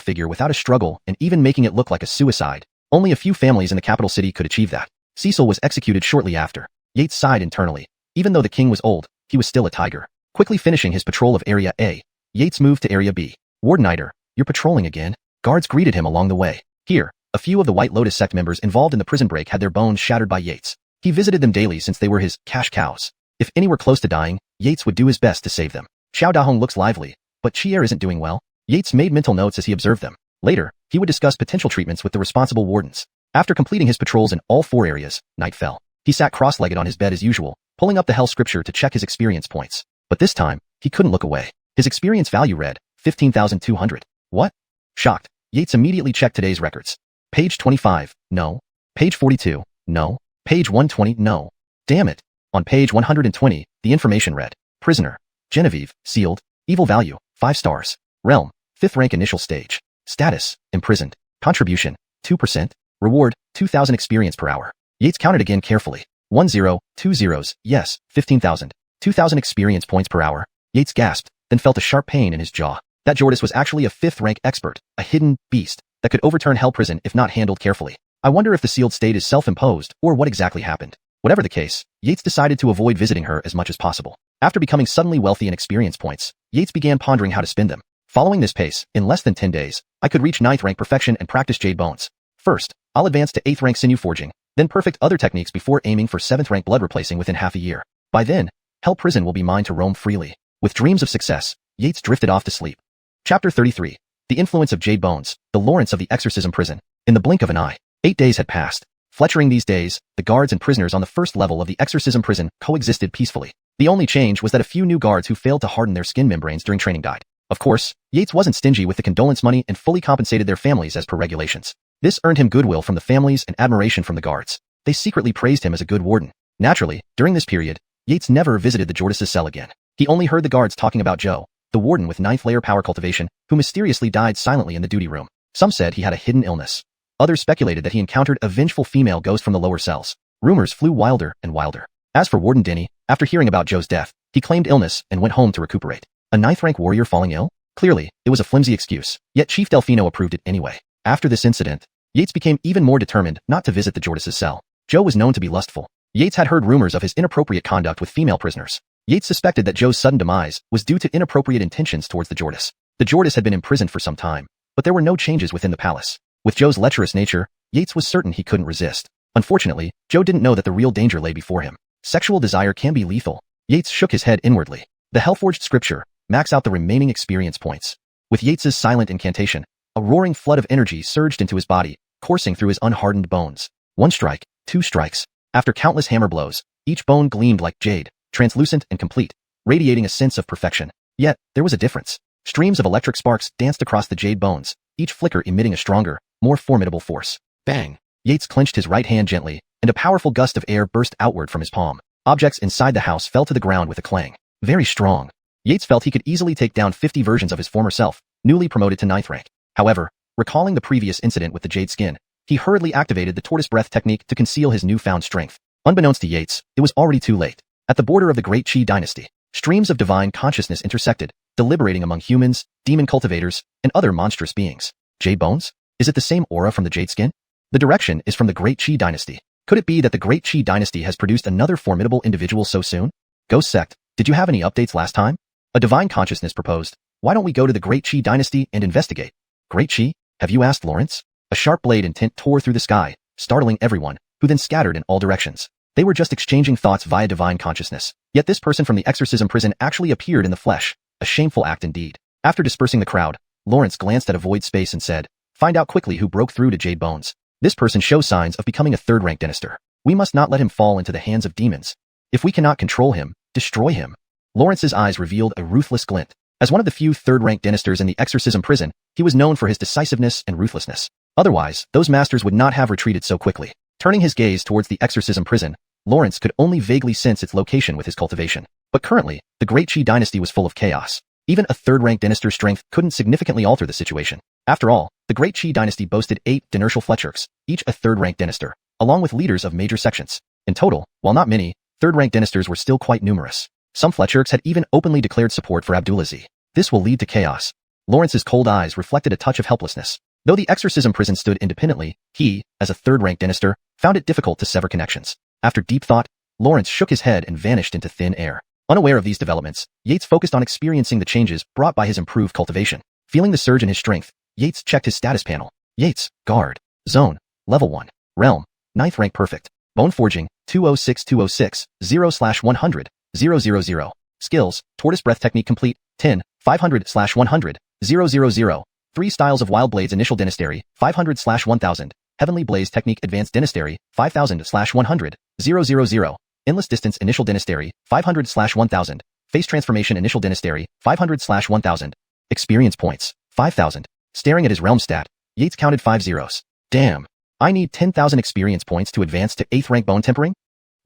figure without a struggle and even making it look like a suicide, only a few families in the capital city could achieve that. Cecil was executed shortly after. Yates sighed internally. Even though the king was old, he was still a tiger. Quickly finishing his patrol of Area A, Yates moved to Area B. Wardeniter, you're patrolling again? Guards greeted him along the way. Here, a few of the White Lotus sect members involved in the prison break had their bones shattered by Yates. He visited them daily since they were his cash cows. If any were close to dying, Yates would do his best to save them. Xiao Dahong looks lively, but Chier isn't doing well. Yates made mental notes as he observed them. Later, he would discuss potential treatments with the responsible wardens. After completing his patrols in all 4 areas, night fell. He sat cross-legged on his bed as usual, pulling up the Hell Scripture to check his experience points. But this time, he couldn't look away. His experience value read, 15,200. What? Shocked, Yates immediately checked today's records. Page 25, no. Page 42, no. Page 120, no. Damn it. On page 120, the information read, Prisoner, Genevieve, sealed, evil value, 5 stars. Realm, 5th rank initial stage. Status, imprisoned. Contribution, 2%. Reward, 2,000 experience per hour. Yates counted again carefully. 1 0, 2 zeros, yes, 15,000. 2,000 experience points per hour. Yates gasped, then felt a sharp pain in his jaw. That Jordis was actually a 5th rank expert, a hidden beast that could overturn Hell Prison if not handled carefully. I wonder if the sealed state is self-imposed or what exactly happened. Whatever the case, Yates decided to avoid visiting her as much as possible. After becoming suddenly wealthy in experience points, Yates began pondering how to spend them. Following this pace, in less than 10 days, I could reach 9th rank perfection and practice jade bones. First, I'll advance to 8th rank sinew forging, then perfect other techniques before aiming for 7th rank blood replacing within half a year. By then, Hell Prison will be mine to roam freely. With dreams of success, Yates drifted off to sleep. Chapter 33. The Influence of Jade Bones, the Lawrence of the Exorcism Prison. In the blink of an eye, 8 days had passed. Fletchering these days, the guards and prisoners on the first level of the Exorcism Prison coexisted peacefully. The only change was that a few new guards who failed to harden their skin membranes during training died. Of course, Yates wasn't stingy with the condolence money and fully compensated their families as per regulations. This earned him goodwill from the families and admiration from the guards. They secretly praised him as a good warden. Naturally, during this period, Yates never visited the Jordis' cell again. He only heard the guards talking about Joe, the warden with 9th layer power cultivation, who mysteriously died silently in the duty room. Some said he had a hidden illness. Others speculated that he encountered a vengeful female ghost from the lower cells. Rumors flew wilder and wilder. As for Warden Denny, after hearing about Joe's death, he claimed illness and went home to recuperate. A 9th rank warrior falling ill? Clearly, it was a flimsy excuse, yet Chief Delfino approved it anyway. After this incident, Yates became even more determined not to visit the Jordis' cell. Joe was known to be lustful. Yates had heard rumors of his inappropriate conduct with female prisoners. Yates suspected that Joe's sudden demise was due to inappropriate intentions towards the Jordis. The Jordis had been imprisoned for some time, but there were no changes within the palace. With Joe's lecherous nature, Yates was certain he couldn't resist. Unfortunately, Joe didn't know that the real danger lay before him. Sexual desire can be lethal. Yates shook his head inwardly. The Hellforged scripture, max out the remaining experience points. With Yates's silent incantation, a roaring flood of energy surged into his body, coursing through his unhardened bones. 1 strike, 2 strikes. After countless hammer blows, each bone gleamed like jade, translucent and complete, radiating a sense of perfection. Yet, there was a difference. Streams of electric sparks danced across the jade bones, each flicker emitting a stronger, more formidable force. Bang! Yates clenched his right hand gently, and a powerful gust of air burst outward from his palm. Objects inside the house fell to the ground with a clang. Very strong. Yates felt he could easily take down 50 versions of his former self, newly promoted to 9th rank. However, recalling the previous incident with the jade skin, he hurriedly activated the tortoise breath technique to conceal his newfound strength. Unbeknownst to Yates, it was already too late. At the border of the great Qi dynasty, streams of divine consciousness intersected, deliberating among humans, demon cultivators, and other monstrous beings. Jade bones? Is it the same aura from the jade skin? The direction is from the great Qi dynasty. Could it be that the great Qi dynasty has produced another formidable individual so soon? Ghost sect, did you have any updates last time? A divine consciousness proposed. Why don't we go to the great Qi dynasty and investigate? Great Qi? Have you asked Lawrence? A sharp blade and tint tore through the sky, startling everyone, who then scattered in all directions. They were just exchanging thoughts via divine consciousness. Yet this person from the exorcism prison actually appeared in the flesh. A shameful act indeed. After dispersing the crowd, Lawrence glanced at a void space and said, "Find out quickly who broke through to Jade Bones. This person shows signs of becoming a third-rank dynastor. We must not let him fall into the hands of demons. If we cannot control him, destroy him." Lawrence's eyes revealed a ruthless glint. As one of the few third-rank dynastors in the exorcism prison, he was known for his decisiveness and ruthlessness. Otherwise, those masters would not have retreated so quickly. Turning his gaze towards the exorcism prison, Lawrence could only vaguely sense its location with his cultivation. But currently, the Great Qi dynasty was full of chaos. Even a third-rank dynastor's strength couldn't significantly alter the situation. After all, the Great Qi dynasty boasted 8 dynastal fletcherks, each a third-rank dynastor, along with leaders of major sections. In total, while not many, third-rank dynastors were still quite numerous. Some fletcherks had even openly declared support for Abdulaziz. This will lead to chaos. Lawrence's cold eyes reflected a touch of helplessness. Though the exorcism prison stood independently, he, as a third-rank dynastor, found it difficult to sever connections. After deep thought, Lawrence shook his head and vanished into thin air. Unaware of these developments, Yates focused on experiencing the changes brought by his improved cultivation. Feeling the surge in his strength, Yates checked his status panel. Yates, Guard, Zone, Level 1, Realm, 9th rank perfect, Bone Forging, 206-206, 0/100, 000. Skills, Tortoise Breath Technique complete, 10, 500/100, 000. 3 Styles of Wild Blades Initial Dynastry, 500/1000, Heavenly Blaze Technique Advanced Dynastry, 5000/100, 000. Endless Distance Initial Dynastry, 500/1000, Face Transformation Initial Dynastry, 500/1000. Experience points, 5000. Staring at his realm stat, Yates counted 5 zeros. Damn. I need 10,000 experience points to advance to 8th rank bone tempering?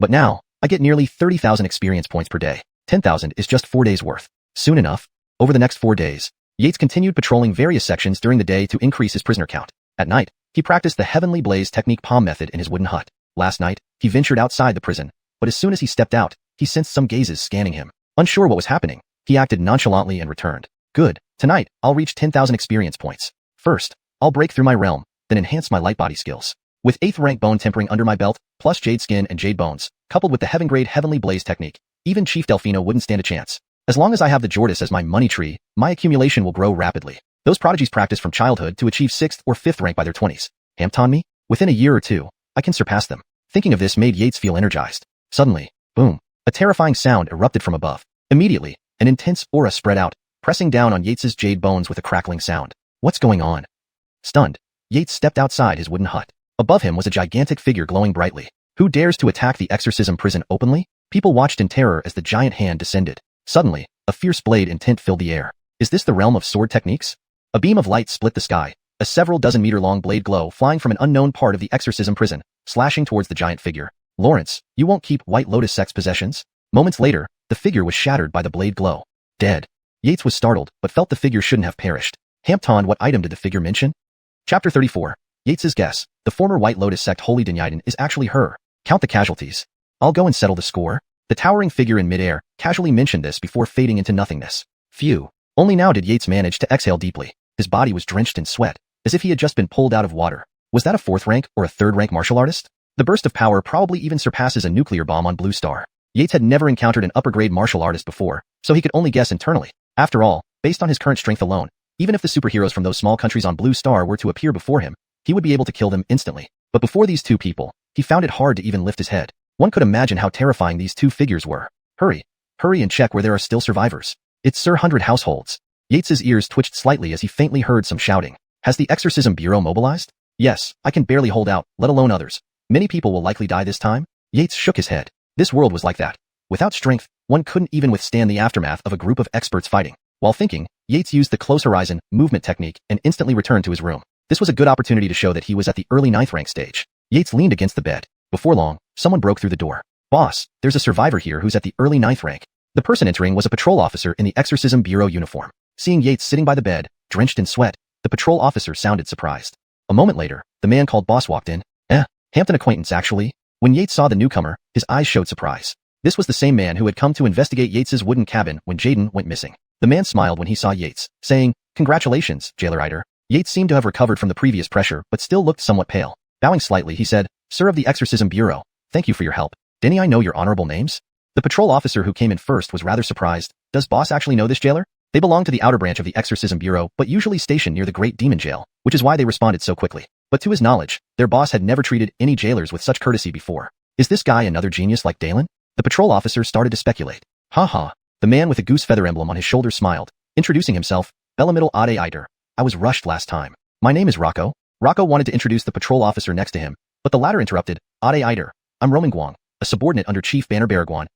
But now, I get nearly 30,000 experience points per day. 10,000 is just 4 days worth. Soon enough, over the next 4 days, Yates continued patrolling various sections during the day to increase his prisoner count. At night, he practiced the Heavenly Blaze Technique palm method in his wooden hut. Last night, he ventured outside the prison, but as soon as he stepped out, he sensed some gazes scanning him. Unsure what was happening, he acted nonchalantly and returned. Good, tonight, I'll reach 10,000 experience points. First, I'll break through my realm, then enhance my light body skills. With 8th rank bone tempering under my belt, plus jade skin and jade bones, coupled with the heaven grade Heavenly Blaze Technique, even Chief Delfino wouldn't stand a chance. As long as I have the Jordis as my money tree, my accumulation will grow rapidly. Those prodigies practice from childhood to achieve 6th or 5th rank by their 20s. Hampton me? Within a year or two, I can surpass them. Thinking of this made Yates feel energized. Suddenly, boom, a terrifying sound erupted from above. Immediately, an intense aura spread out, pressing down on Yates's jade bones with a crackling sound. What's going on? Stunned, Yates stepped outside his wooden hut. Above him was a gigantic figure glowing brightly. Who dares to attack the exorcism prison openly? People watched in terror as the giant hand descended. Suddenly, a fierce blade and tint filled the air. Is this the realm of sword techniques? A beam of light split the sky, a several dozen meter long blade glow flying from an unknown part of the exorcism prison, slashing towards the giant figure. Lawrence, you won't keep White Lotus Sect's possessions? Moments later, the figure was shattered by the blade glow. Dead. Yates was startled, but felt the figure shouldn't have perished. Hampton, what item did the figure mention? Chapter 34. Yates's guess. The former White Lotus Sect Holy Dynasty is actually her. Count the casualties. I'll go and settle the score. The towering figure in midair casually mentioned this before fading into nothingness. Phew. Only now did Yates manage to exhale deeply. His body was drenched in sweat, as if he had just been pulled out of water. Was that a 4th rank or a 3rd rank martial artist? The burst of power probably even surpasses a nuclear bomb on Blue Star. Yates had never encountered an upper-grade martial artist before, so he could only guess internally. After all, based on his current strength alone, even if the superheroes from those small countries on Blue Star were to appear before him, he would be able to kill them instantly. But before these two people, he found it hard to even lift his head. One could imagine how terrifying these two figures were. Hurry. Hurry and check where there are still survivors. It's Sir 100 households. Yates's ears twitched slightly as he faintly heard some shouting. Has the Exorcism Bureau mobilized? Yes, I can barely hold out, let alone others. Many people will likely die this time. Yates shook his head. This world was like that. Without strength, one couldn't even withstand the aftermath of a group of experts fighting. While thinking, Yates used the close horizon movement technique and instantly returned to his room. This was a good opportunity to show that he was at the early 9th rank stage. Yates leaned against the bed. Before long, someone broke through the door. "Boss, there's a survivor here who's at the early 9th rank." The person entering was a patrol officer in the Exorcism Bureau uniform. Seeing Yates sitting by the bed, drenched in sweat, the patrol officer sounded surprised. A moment later, the man called Boss walked in. Hampton acquaintance actually. When Yates saw the newcomer, his eyes showed surprise. This was the same man who had come to investigate Yates's wooden cabin when Jaden went missing. The man smiled when he saw Yates, saying, "Congratulations, Jailer Eider." Yates seemed to have recovered from the previous pressure but still looked somewhat pale. Bowing slightly, he said, "Sir of the Exorcism Bureau, thank you for your help. Didn't I know your honorable names?" The patrol officer who came in first was rather surprised. Does Boss actually know this jailer? They belong to the outer branch of the Exorcism Bureau but usually stationed near the Great Demon Jail, which is why they responded so quickly. But to his knowledge, their boss had never treated any jailers with such courtesy before. Is this guy another genius like Dalen? The patrol officer started to speculate. "Ha ha." The man with the goose feather emblem on his shoulder smiled, introducing himself, "Belamiddle Ade Eider. I was rushed last time. My name is Rocco." Rocco wanted to introduce the patrol officer next to him, but the latter interrupted. "Ade Eider. I'm Roman Guang, a subordinate under Chief Banner Baragwan."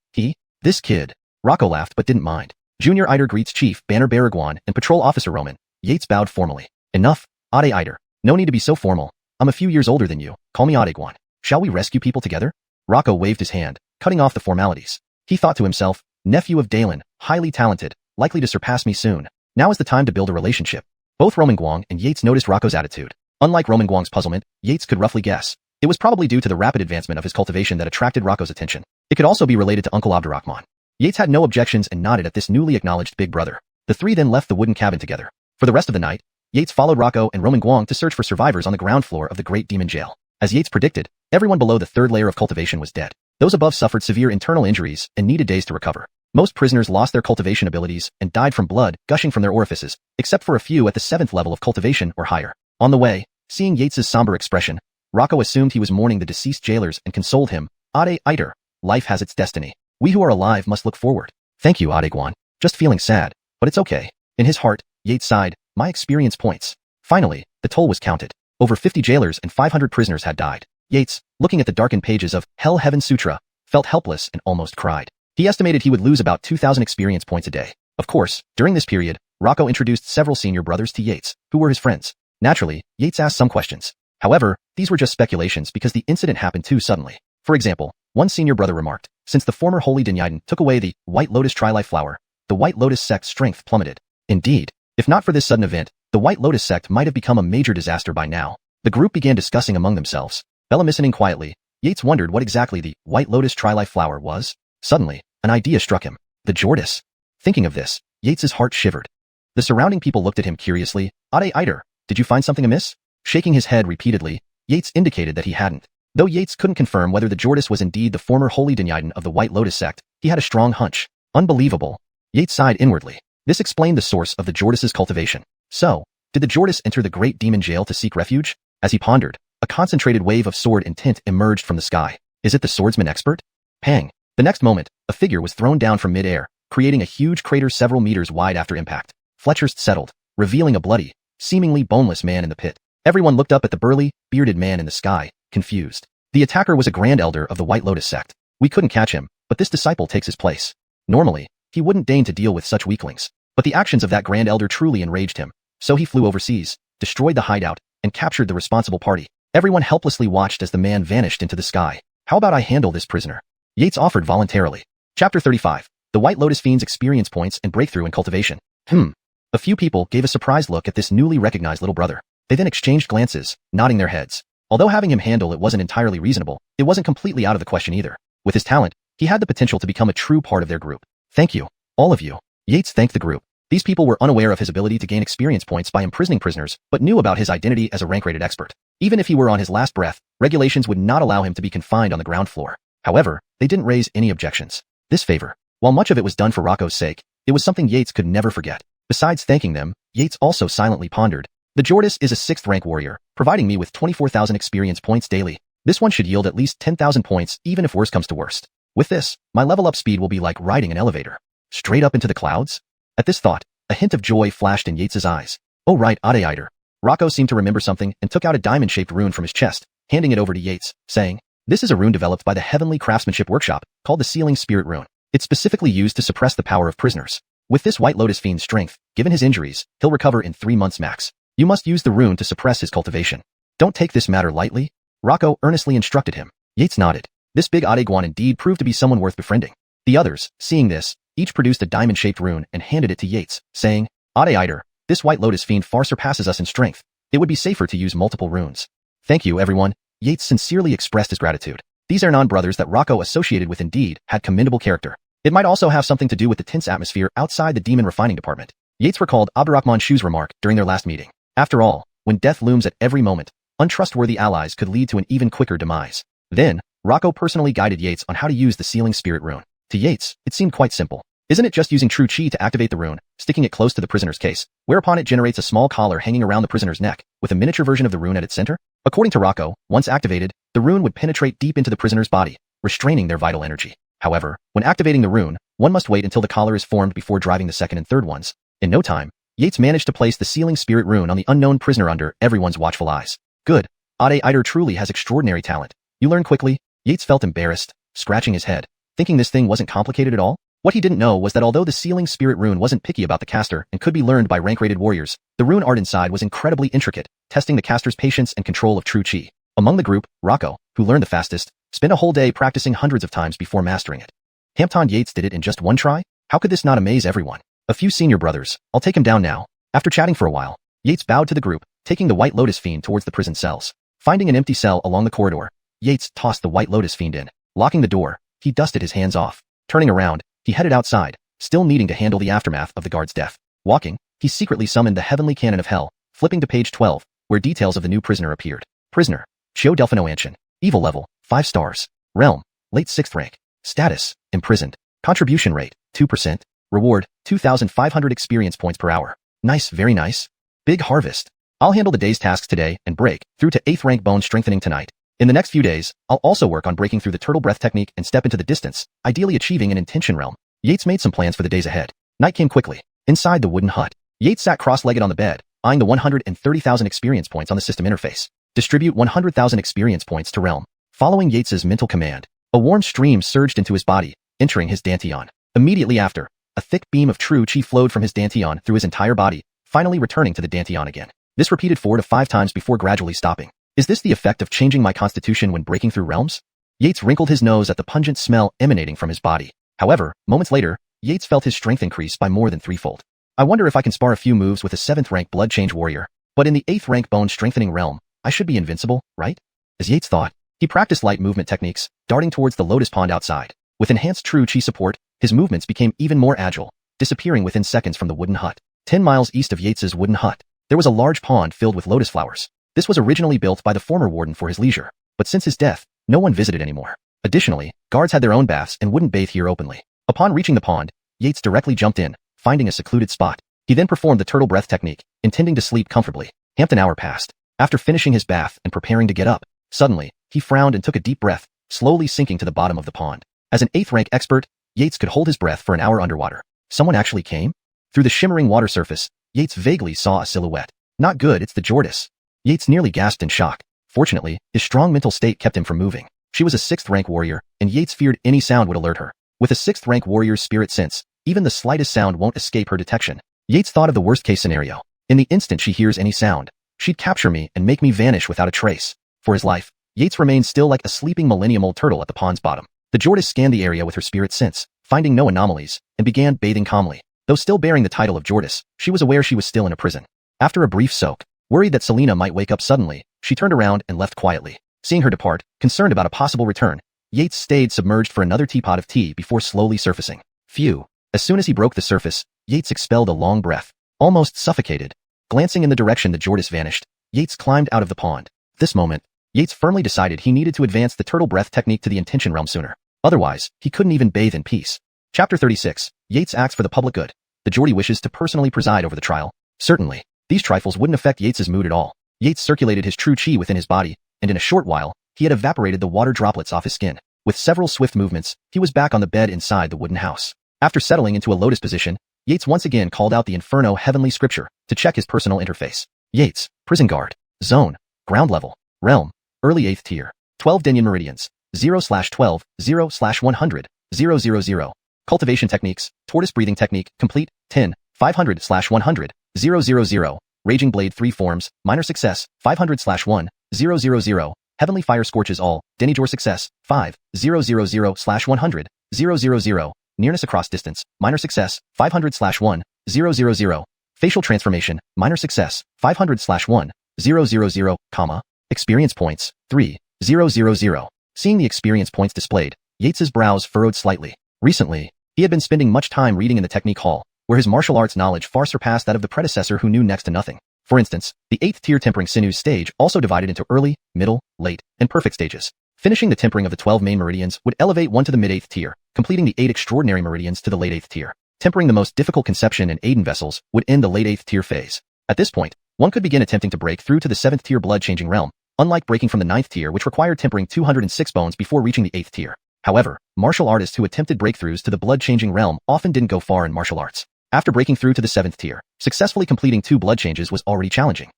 This kid. Rocco laughed but didn't mind. Junior Eider greets Chief Banner Baragwan and Patrol Officer Roman. Yates bowed formally. "Enough, Ade Eider. No need to be so formal. I'm a few years older than you. Call me Adeguan. Shall we rescue people together?" Rocco waved his hand, cutting off the formalities. He thought to himself, nephew of Dalen, highly talented, likely to surpass me soon. Now is the time to build a relationship. Both Roman Guang and Yates noticed Rocco's attitude. Unlike Roman Guang's puzzlement, Yates could roughly guess. It was probably due to the rapid advancement of his cultivation that attracted Rocco's attention. It could also be related to Uncle Abdurrahman. Yates had no objections and nodded at this newly acknowledged big brother. The three then left the wooden cabin together. For the rest of the night, Yates followed Rocco and Roman Guang to search for survivors on the ground floor of the Great Demon Jail. As Yates predicted, everyone below the third layer of cultivation was dead. Those above suffered severe internal injuries and needed days to recover. Most prisoners lost their cultivation abilities and died from blood gushing from their orifices, except for a few at the 7th level of cultivation or higher. On the way, seeing Yates's somber expression, Rocco assumed he was mourning the deceased jailers and consoled him. "Ade Eider, life has its destiny. We who are alive must look forward." "Thank you, Adeguan. Just feeling sad, but it's okay." In his heart, Yates sighed, "My experience points." Finally, the toll was counted. Over 50 jailers and 500 prisoners had died. Yates, looking at the darkened pages of Hell Heaven Sutra, felt helpless and almost cried. He estimated he would lose about 2,000 experience points a day. Of course, during this period, Rocco introduced several senior brothers to Yates, who were his friends. Naturally, Yates asked some questions. However, these were just speculations because the incident happened too suddenly. For example, one senior brother remarked, "Since the former Holy Dynasty took away the White Lotus Tri-Life flower, the White Lotus sect's strength plummeted." Indeed, if not for this sudden event, the White Lotus sect might have become a major disaster by now. The group began discussing among themselves. Listening quietly, Yates wondered what exactly the White Lotus Tri-Life flower was. Suddenly, an idea struck him. The Jordis. Thinking of this, Yates's heart shivered. The surrounding people looked at him curiously. "Ade Eider, did you find something amiss?" Shaking his head repeatedly, Yates indicated that he hadn't. Though Yates couldn't confirm whether the Jordis was indeed the former Holy Dynasty of the White Lotus sect, he had a strong hunch. Unbelievable. Yates sighed inwardly. This explained the source of the Jordis' cultivation. So, did the Jordis enter the Great Demon Jail to seek refuge? As he pondered, a concentrated wave of sword and tint emerged from the sky. Is it the swordsman expert? Pang. The next moment, a figure was thrown down from mid-air, creating a huge crater several meters wide after impact. Fletchers settled, revealing a bloody, seemingly boneless man in the pit. Everyone looked up at the burly, bearded man in the sky, confused. The attacker was a Grand Elder of the White Lotus sect. We couldn't catch him, but this disciple takes his place. Normally, he wouldn't deign to deal with such weaklings. But the actions of that Grand Elder truly enraged him. So he flew overseas, destroyed the hideout, and captured the responsible party. Everyone helplessly watched as the man vanished into the sky. How about I handle this prisoner? Yates offered voluntarily. Chapter 35. The White Lotus Fiends experience points and breakthrough in cultivation. A few people gave a surprised look at this newly recognized little brother. They then exchanged glances, nodding their heads. Although having him handle it wasn't entirely reasonable, it wasn't completely out of the question either. With his talent, he had the potential to become a true part of their group. "Thank you, all of you." Yates thanked the group. These people were unaware of his ability to gain experience points by imprisoning prisoners, but knew about his identity as a rank-rated expert. Even if he were on his last breath, regulations would not allow him to be confined on the ground floor. However, they didn't raise any objections. This favor, while much of it was done for Rocco's sake, it was something Yates could never forget. Besides thanking them, Yates also silently pondered. The Jordis is a 6th rank warrior, providing me with 24,000 experience points daily. This one should yield at least 10,000 points even if worse comes to worst. With this, my level up speed will be like riding an elevator. Straight up into the clouds? At this thought, a hint of joy flashed in Yates's eyes. "Oh right, Ade Eider." Rocco seemed to remember something and took out a diamond-shaped rune from his chest, handing it over to Yates, saying, "This is a rune developed by the Heavenly Craftsmanship Workshop, called the Sealing Spirit Rune. It's specifically used to suppress the power of prisoners. With this White Lotus Fiend's strength, given his injuries, he'll recover in 3 months max. You must use the rune to suppress his cultivation. Don't take this matter lightly, Rocco earnestly instructed him. Yates nodded. This big Adeguan indeed proved to be someone worth befriending. The others, seeing this, each produced a diamond-shaped rune and handed it to Yates, saying, Ade, this White Lotus Fiend far surpasses us in strength. It would be safer to use multiple runes. Thank you, everyone. Yates sincerely expressed his gratitude. These Ernan brothers that Rocco associated with indeed had commendable character. It might also have something to do with the tense atmosphere outside the demon refining department. Yates recalled Abdurrahman Shu's remark during their last meeting. After all, when death looms at every moment, untrustworthy allies could lead to an even quicker demise. Then, Rocco personally guided Yates on how to use the sealing spirit rune. To Yates, it seemed quite simple. Isn't it just using true chi to activate the rune, sticking it close to the prisoner's case, whereupon it generates a small collar hanging around the prisoner's neck, with a miniature version of the rune at its center? According to Rocco, once activated, the rune would penetrate deep into the prisoner's body, restraining their vital energy. However, when activating the rune, one must wait until the collar is formed before driving the second and third ones. In no time, Yates managed to place the sealing spirit rune on the unknown prisoner under everyone's watchful eyes. Good. Ade truly has extraordinary talent. You learn quickly. Yates felt embarrassed, scratching his head, thinking this thing wasn't complicated at all. What he didn't know was that although the sealing spirit rune wasn't picky about the caster and could be learned by rank-rated warriors, the rune art inside was incredibly intricate, testing the caster's patience and control of true chi. Among the group, Rocco, who learned the fastest, spent a whole day practicing hundreds of times before mastering it. Hampton Yates did it in just one try? How could this not amaze everyone? A few senior brothers, I'll take him down now. After chatting for a while, Yates bowed to the group, taking the White Lotus Fiend towards the prison cells. Finding an empty cell along the corridor, Yates tossed the White Lotus Fiend in. Locking the door, he dusted his hands off. Turning around, he headed outside, still needing to handle the aftermath of the guard's death. Walking, he secretly summoned the Heavenly Canon of Hell, flipping to page 12, where details of the new prisoner appeared. Prisoner, Chio Delfino Anshin. Evil level, 5 stars. Realm, late 6th rank. Status, imprisoned. Contribution rate, 2%. Reward, 2,500 experience points per hour. Nice, very nice. Big harvest. I'll handle the day's tasks today and break through to 8th rank bone strengthening tonight. In the next few days, I'll also work on breaking through the turtle breath technique and step into the distance, ideally achieving an intention realm. Yates made some plans for the days ahead. Night came quickly. Inside the wooden hut, Yates sat cross-legged on the bed, eyeing the 130,000 experience points on the system interface. Distribute 100,000 experience points to realm. Following Yates's mental command, a warm stream surged into his body, entering his dantian. Immediately after, a thick beam of true chi flowed from his dantian through his entire body, finally returning to the dantian again. This repeated 4 to 5 times before gradually stopping. Is this the effect of changing my constitution when breaking through realms? Yates wrinkled his nose at the pungent smell emanating from his body. However, moments later, Yates felt his strength increase by more than 3-fold. I wonder if I can spar a few moves with a 7th rank blood change warrior, but in the 8th rank bone strengthening realm, I should be invincible, right? As Yates thought, he practiced light movement techniques, darting towards the lotus pond outside. With enhanced true chi support, his movements became even more agile, disappearing within seconds from the wooden hut. 10 miles east of Yates's wooden hut, there was a large pond filled with lotus flowers. This was originally built by the former warden for his leisure, but since his death, no one visited anymore. Additionally, guards had their own baths and wouldn't bathe here openly. Upon reaching the pond, Yates directly jumped in, finding a secluded spot. He then performed the turtle breath technique, intending to sleep comfortably. An hour passed. After finishing his bath and preparing to get up, suddenly, he frowned and took a deep breath, slowly sinking to the bottom of the pond. As an 8th rank expert, Yates could hold his breath for an hour underwater. Someone actually came? Through the shimmering water surface, Yates vaguely saw a silhouette. Not good, it's the Jordis. Yates nearly gasped in shock. Fortunately, his strong mental state kept him from moving. She was a 6th rank warrior, and Yates feared any sound would alert her. With a 6th rank warrior's spirit sense, even the slightest sound won't escape her detection. Yates thought of the worst case scenario. In the instant she hears any sound, she'd capture me and make me vanish without a trace. For his life, Yates remained still like a sleeping millennium-old turtle at the pond's bottom. The Jordis scanned the area with her spirit sense, finding no anomalies, and began bathing calmly. Though still bearing the title of Jordis, she was aware she was still in a prison. After a brief soak, worried that Selena might wake up suddenly, she turned around and left quietly. Seeing her depart, concerned about a possible return, Yates stayed submerged for another teapot of tea before slowly surfacing. Phew. As soon as he broke the surface, Yates expelled a long breath, almost suffocated. Glancing in the direction the Jordis vanished, Yates climbed out of the pond. This moment, Yates firmly decided he needed to advance the turtle breath technique to the intention realm sooner. Otherwise, he couldn't even bathe in peace. Chapter 36. Yates acts for the public good. The Geordie wishes to personally preside over the trial. Certainly, these trifles wouldn't affect Yates's mood at all. Yates circulated his true chi within his body, and in a short while, he had evaporated the water droplets off his skin. With several swift movements, he was back on the bed inside the wooden house. After settling into a lotus position, Yates once again called out the Inferno Heavenly Scripture to check his personal interface. Yates, Prison Guard, Zone, Ground Level, Realm, Early 8th Tier, 12 Denyen Meridians, 0/12, 0/100, 000, Cultivation techniques, tortoise breathing technique, complete, 10, 500/100, 000, Raging Blade 3 forms, minor success, 500/1, 000, Heavenly Fire scorches all, Denijor success, 5, 000/100, 000, Nearness across distance, minor success, 500/1, 000, Facial transformation, minor success, 500/1, 000, experience points, 3, 000. Seeing the experience points displayed, Yates's brows furrowed slightly. Recently, he had been spending much time reading in the technique hall, where his martial arts knowledge far surpassed that of the predecessor who knew next to nothing. For instance, the 8th tier tempering sinews stage also divided into early, middle, late, and perfect stages. Finishing the tempering of the 12 main meridians would elevate one to the mid-8th tier, completing the 8 extraordinary meridians to the late 8th tier. Tempering the most difficult conception and Aiden vessels would end the late 8th tier phase. At this point, one could begin attempting to break through to the 7th tier blood-changing realm, unlike breaking from the 9th tier which required tempering 206 bones before reaching the 8th tier. However, martial artists who attempted breakthroughs to the blood-changing realm often didn't go far in martial arts. After breaking through to the 7th tier, successfully completing 2 blood changes was already challenging.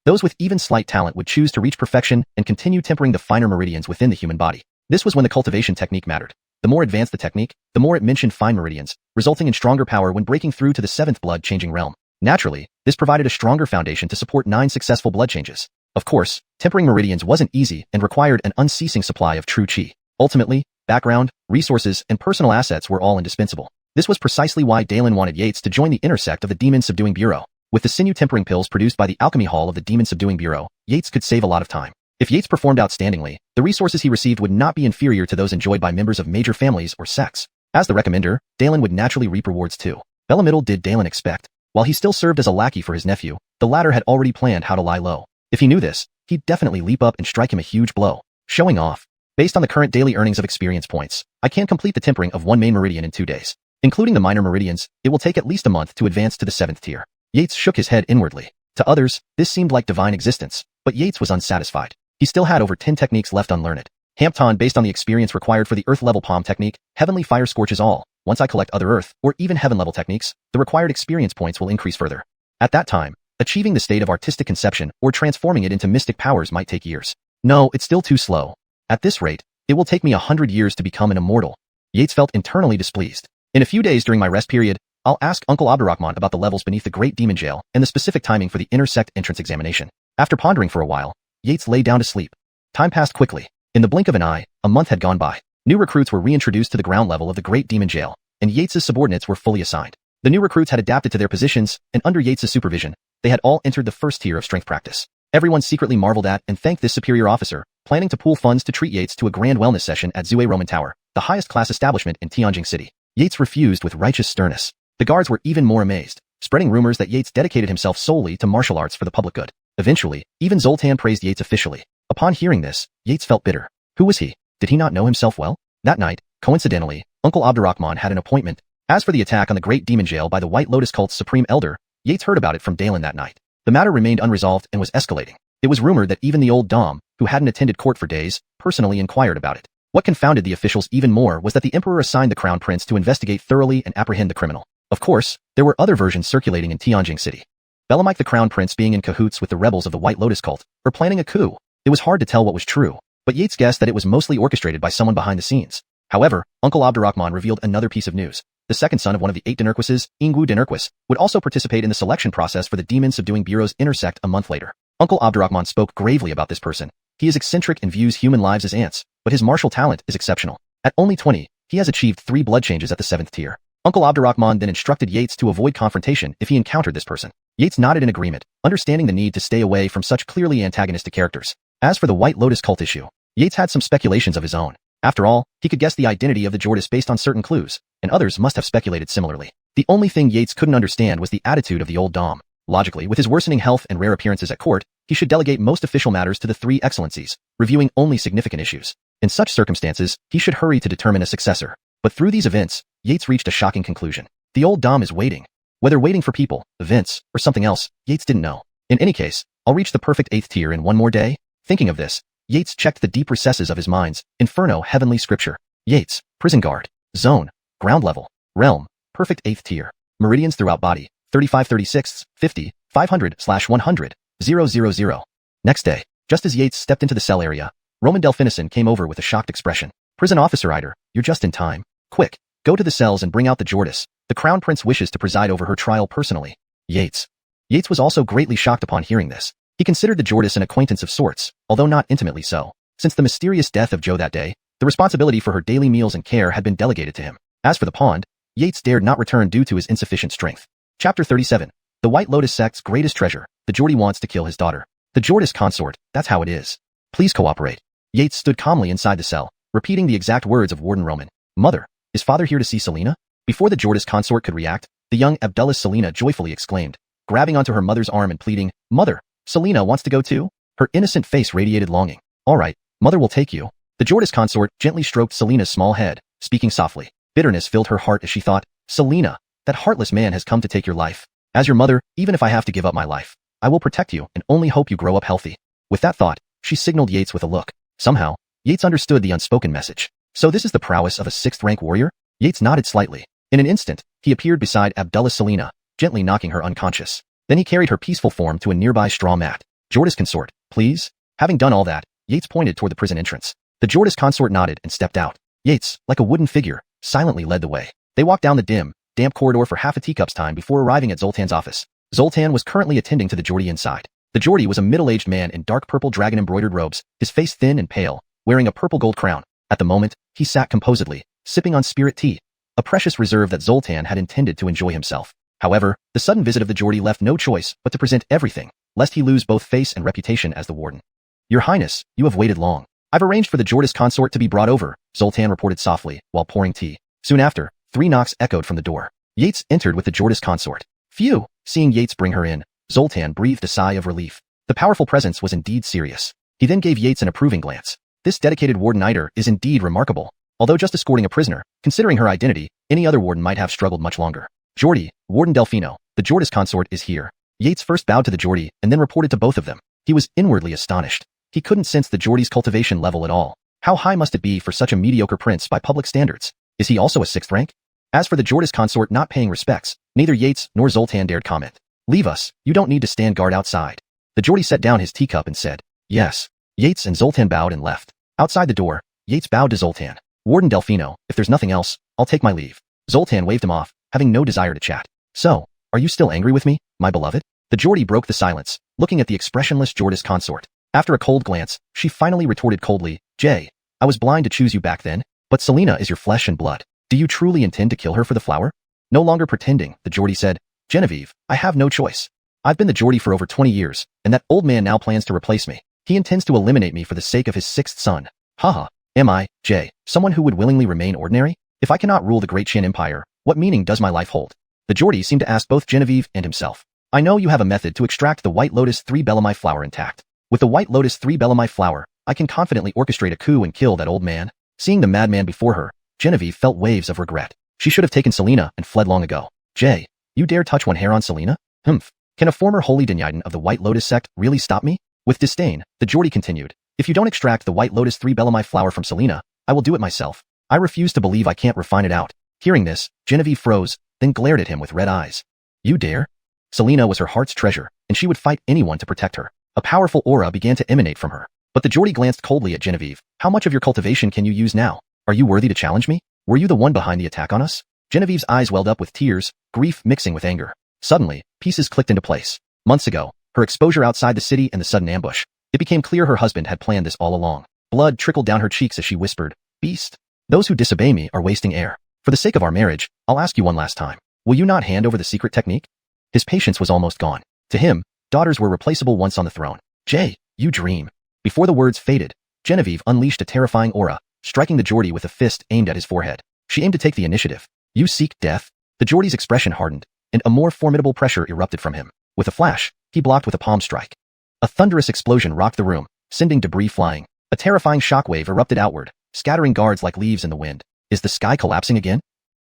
Those with even slight talent would choose to reach perfection and continue tempering the finer meridians within the human body. This was when the cultivation technique mattered. The more advanced the technique, the more it mentioned fine meridians, resulting in stronger power when breaking through to the 7th blood-changing realm. Naturally, this provided a stronger foundation to support 9 successful blood changes. Of course, tempering meridians wasn't easy and required an unceasing supply of true qi. Ultimately, background, resources, and personal assets were all indispensable. This was precisely why Dalen wanted Yates to join the inner sect of the Demon Subduing Bureau. With the sinew tempering pills produced by the Alchemy Hall of the Demon Subduing Bureau, Yates could save a lot of time. If Yates performed outstandingly, the resources he received would not be inferior to those enjoyed by members of major families or sects. As the recommender, Dalen would naturally reap rewards too. Little did Dalen expect. While he still served as a lackey for his nephew, the latter had already planned how to lie low. If he knew this, he'd definitely leap up and strike him a huge blow. Showing off. Based on the current daily earnings of experience points, I can complete the tempering of 1 main meridian in 2 days. Including the minor meridians, it will take at least a month to advance to the 7th tier. Yates shook his head inwardly. To others, this seemed like divine existence, but Yates was unsatisfied. He still had over 10 techniques left unlearned. Hampton, based on the experience required for the Earth-level palm technique, Heavenly Fire scorches all. Once I collect other Earth, or even Heaven-level techniques, the required experience points will increase further. At that time, achieving the state of artistic conception or transforming it into mystic powers might take years. No, it's still too slow. At this rate, it will take me 100 years to become an immortal. Yates felt internally displeased. In a few days during my rest period, I'll ask Uncle Abdurrahman about the levels beneath the Great Demon Jail and the specific timing for the inner sect entrance examination. After pondering for a while, Yates lay down to sleep. Time passed quickly. In the blink of an eye, a month had gone by. New recruits were reintroduced to the ground level of the Great Demon Jail, and Yates's subordinates were fully assigned. The new recruits had adapted to their positions, and under Yates's supervision, they had all entered the first tier of strength practice. Everyone secretly marveled at and thanked this superior officer, planning to pool funds to treat Yates to a grand wellness session at Zue Roman Tower, the highest class establishment in Tianjin City. Yates refused with righteous sternness. The guards were even more amazed, spreading rumors that Yates dedicated himself solely to martial arts for the public good. Eventually, even Zoltan praised Yates officially. Upon hearing this, Yates felt bitter. Who was he? Did he not know himself well? That night, coincidentally, Uncle Abdurrahman had an appointment. As for the attack on the Great Demon Jail by the White Lotus cult's supreme elder, Yates heard about it from Dalen that night. The matter remained unresolved and was escalating. It was rumored that even the old Dom, who hadn't attended court for days, personally inquired about it. What confounded the officials even more was that the emperor assigned the crown prince to investigate thoroughly and apprehend the criminal. Of course, there were other versions circulating in Tianjin City. Belamike the crown prince being in cahoots with the rebels of the White Lotus cult, or planning a coup. It was hard to tell what was true, but Yates guessed that it was mostly orchestrated by someone behind the scenes. However, Uncle Abdurrahman revealed another piece of news. The second son of one of the 8 Dinurquises, Ingwu Dinurquis, would also participate in the selection process for the Demon Subduing Bureau's intersect a month later. Uncle Abdurrahman spoke gravely about this person. He is eccentric and views human lives as ants, but his martial talent is exceptional. At only 20, he has achieved 3 blood changes at the 7th tier. Uncle Abdurrahman then instructed Yates to avoid confrontation if he encountered this person. Yates nodded in agreement, understanding the need to stay away from such clearly antagonistic characters. As for the White Lotus cult issue, Yates had some speculations of his own. After all, he could guess the identity of the Jordis based on certain clues, and others must have speculated similarly. The only thing Yates couldn't understand was the attitude of the old Dom. Logically, with his worsening health and rare appearances at court, he should delegate most official matters to the 3 excellencies, reviewing only significant issues. In such circumstances, he should hurry to determine a successor. But through these events, Yates reached a shocking conclusion. The old Dom is waiting. Whether waiting for people, events, or something else, Yates didn't know. In any case, I'll reach the perfect 8th tier in 1 more day. Thinking of this, Yates checked the deep recesses of his mind's Inferno heavenly scripture. Yates, prison guard, zone, ground level, realm, perfect 8th tier, meridians throughout body, 35/36, 50, 500/100, 000. Next day, just as Yates stepped into the cell area, Roman Delfinison came over with a shocked expression. Prison officer Eider, you're just in time. Quick, Go to the cells and bring out the Jordis. The Crown Prince wishes to preside over her trial personally. Yates. Yates was also greatly shocked upon hearing this. He considered the Jordis an acquaintance of sorts, although not intimately so. Since the mysterious death of Joe that day, the responsibility for her daily meals and care had been delegated to him. As for the pond, Yates dared not return due to his insufficient strength. Chapter 37. The White Lotus sect's greatest treasure. The Geordie wants to kill his daughter. The Jordis consort, that's how it is. Please cooperate. Yates stood calmly inside the cell, repeating the exact words of Warden Roman. Mother, is father here to see Selina? Before the Jordis consort could react, the young Abdullah Selina joyfully exclaimed, grabbing onto her mother's arm and pleading, Mother, Selina wants to go too? Her innocent face radiated longing. All right, mother will take you. The Jordis consort gently stroked Selina's small head, speaking softly. Bitterness filled her heart as she thought, Selina, that heartless man has come to take your life. As your mother, even if I have to give up my life, I will protect you and only hope you grow up healthy. With that thought, she signaled Yates with a look. Somehow, Yates understood the unspoken message. So this is the prowess of a 6th-rank warrior? Yates nodded slightly. In an instant, he appeared beside Abdullah Selina, gently knocking her unconscious. Then he carried her peaceful form to a nearby straw mat. Jordis consort, please? Having done all that, Yates pointed toward the prison entrance. The Jordis consort nodded and stepped out. Yates, like a wooden figure, silently led the way. They walked down the dim, damp corridor for half a teacup's time before arriving at Zoltan's office. Zoltan was currently attending to the Geordie inside. The Geordie was a middle-aged man in dark purple dragon-embroidered robes, his face thin and pale, wearing a purple gold crown. At the moment, he sat composedly, sipping on spirit tea, a precious reserve that Zoltan had intended to enjoy himself. However, the sudden visit of the Geordie left no choice but to present everything, lest he lose both face and reputation as the warden. Your Highness, you have waited long. I've arranged for the Jordis consort to be brought over, Zoltan reported softly, while pouring tea. Soon after, 3 knocks echoed from the door. Yates entered with the Jordis consort. Phew! Seeing Yates bring her in, Zoltan breathed a sigh of relief. The powerful presence was indeed serious. He then gave Yates an approving glance. This dedicated warden-iter is indeed remarkable. Although just escorting a prisoner, considering her identity, any other warden might have struggled much longer. Geordie, Warden Delfino, the Jordis consort is here. Yates first bowed to the Geordie and then reported to both of them. He was inwardly astonished. He couldn't sense the Geordie's cultivation level at all. How high must it be for such a mediocre prince by public standards? Is he also a 6th rank? As for the Jordis consort not paying respects, neither Yates nor Zoltan dared comment. Leave us, you don't need to stand guard outside. The Geordie set down his teacup and said, yes. Yates and Zoltan bowed and left. Outside the door, Yates bowed to Zoltan. Warden Delfino, if there's nothing else, I'll take my leave. Zoltan waved him off, having no desire to chat. So, are you still angry with me, my beloved? The Geordie broke the silence, looking at the expressionless Jordis consort. After a cold glance, she finally retorted coldly, Jay, I was blind to choose you back then, but Selina is your flesh and blood. Do you truly intend to kill her for the flower? No longer pretending, the Geordie said, Genevieve, I have no choice. I've been the Geordie for over 20 years, and that old man now plans to replace me. He intends to eliminate me for the sake of his 6th son. Haha, am I, Jay, someone who would willingly remain ordinary? If I cannot rule the great Qian Empire, what meaning does my life hold? The Geordie seemed to ask both Genevieve and himself. I know you have a method to extract the White Lotus 3 Bellamy flower intact. With the White Lotus 3 Bellamy flower, I can confidently orchestrate a coup and kill that old man. Seeing the madman before her, Genevieve felt waves of regret. She should have taken Selina and fled long ago. Jay, you dare touch one hair on Selina? Humph. Can a former holy Dinyidan of the White Lotus sect really stop me? With disdain, the Geordie continued. If you don't extract the White Lotus 3 Bellamy flower from Selina, I will do it myself. I refuse to believe I can't refine it out. Hearing this, Genevieve froze, then glared at him with red eyes. You dare? Selina was her heart's treasure, and she would fight anyone to protect her. A powerful aura began to emanate from her. But the Geordie glanced coldly at Genevieve. How much of your cultivation can you use now? Are you worthy to challenge me? Were you the one behind the attack on us? Genevieve's eyes welled up with tears, grief mixing with anger. Suddenly, pieces clicked into place. Months ago, her exposure outside the city and the sudden ambush. It became clear her husband had planned this all along. Blood trickled down her cheeks as she whispered, Beast. Those who disobey me are wasting air. For the sake of our marriage, I'll ask you one last time. Will you not hand over the secret technique? His patience was almost gone. To him, daughters were replaceable once on the throne. Jay, you dream. Before the words faded, Genevieve unleashed a terrifying aura, striking the Geordie with a fist aimed at his forehead. She aimed to take the initiative. You seek death? The Geordie's expression hardened, and a more formidable pressure erupted from him. With a flash, he blocked with a palm strike. A thunderous explosion rocked the room, sending debris flying. A terrifying shockwave erupted outward, scattering guards like leaves in the wind. Is the sky collapsing again?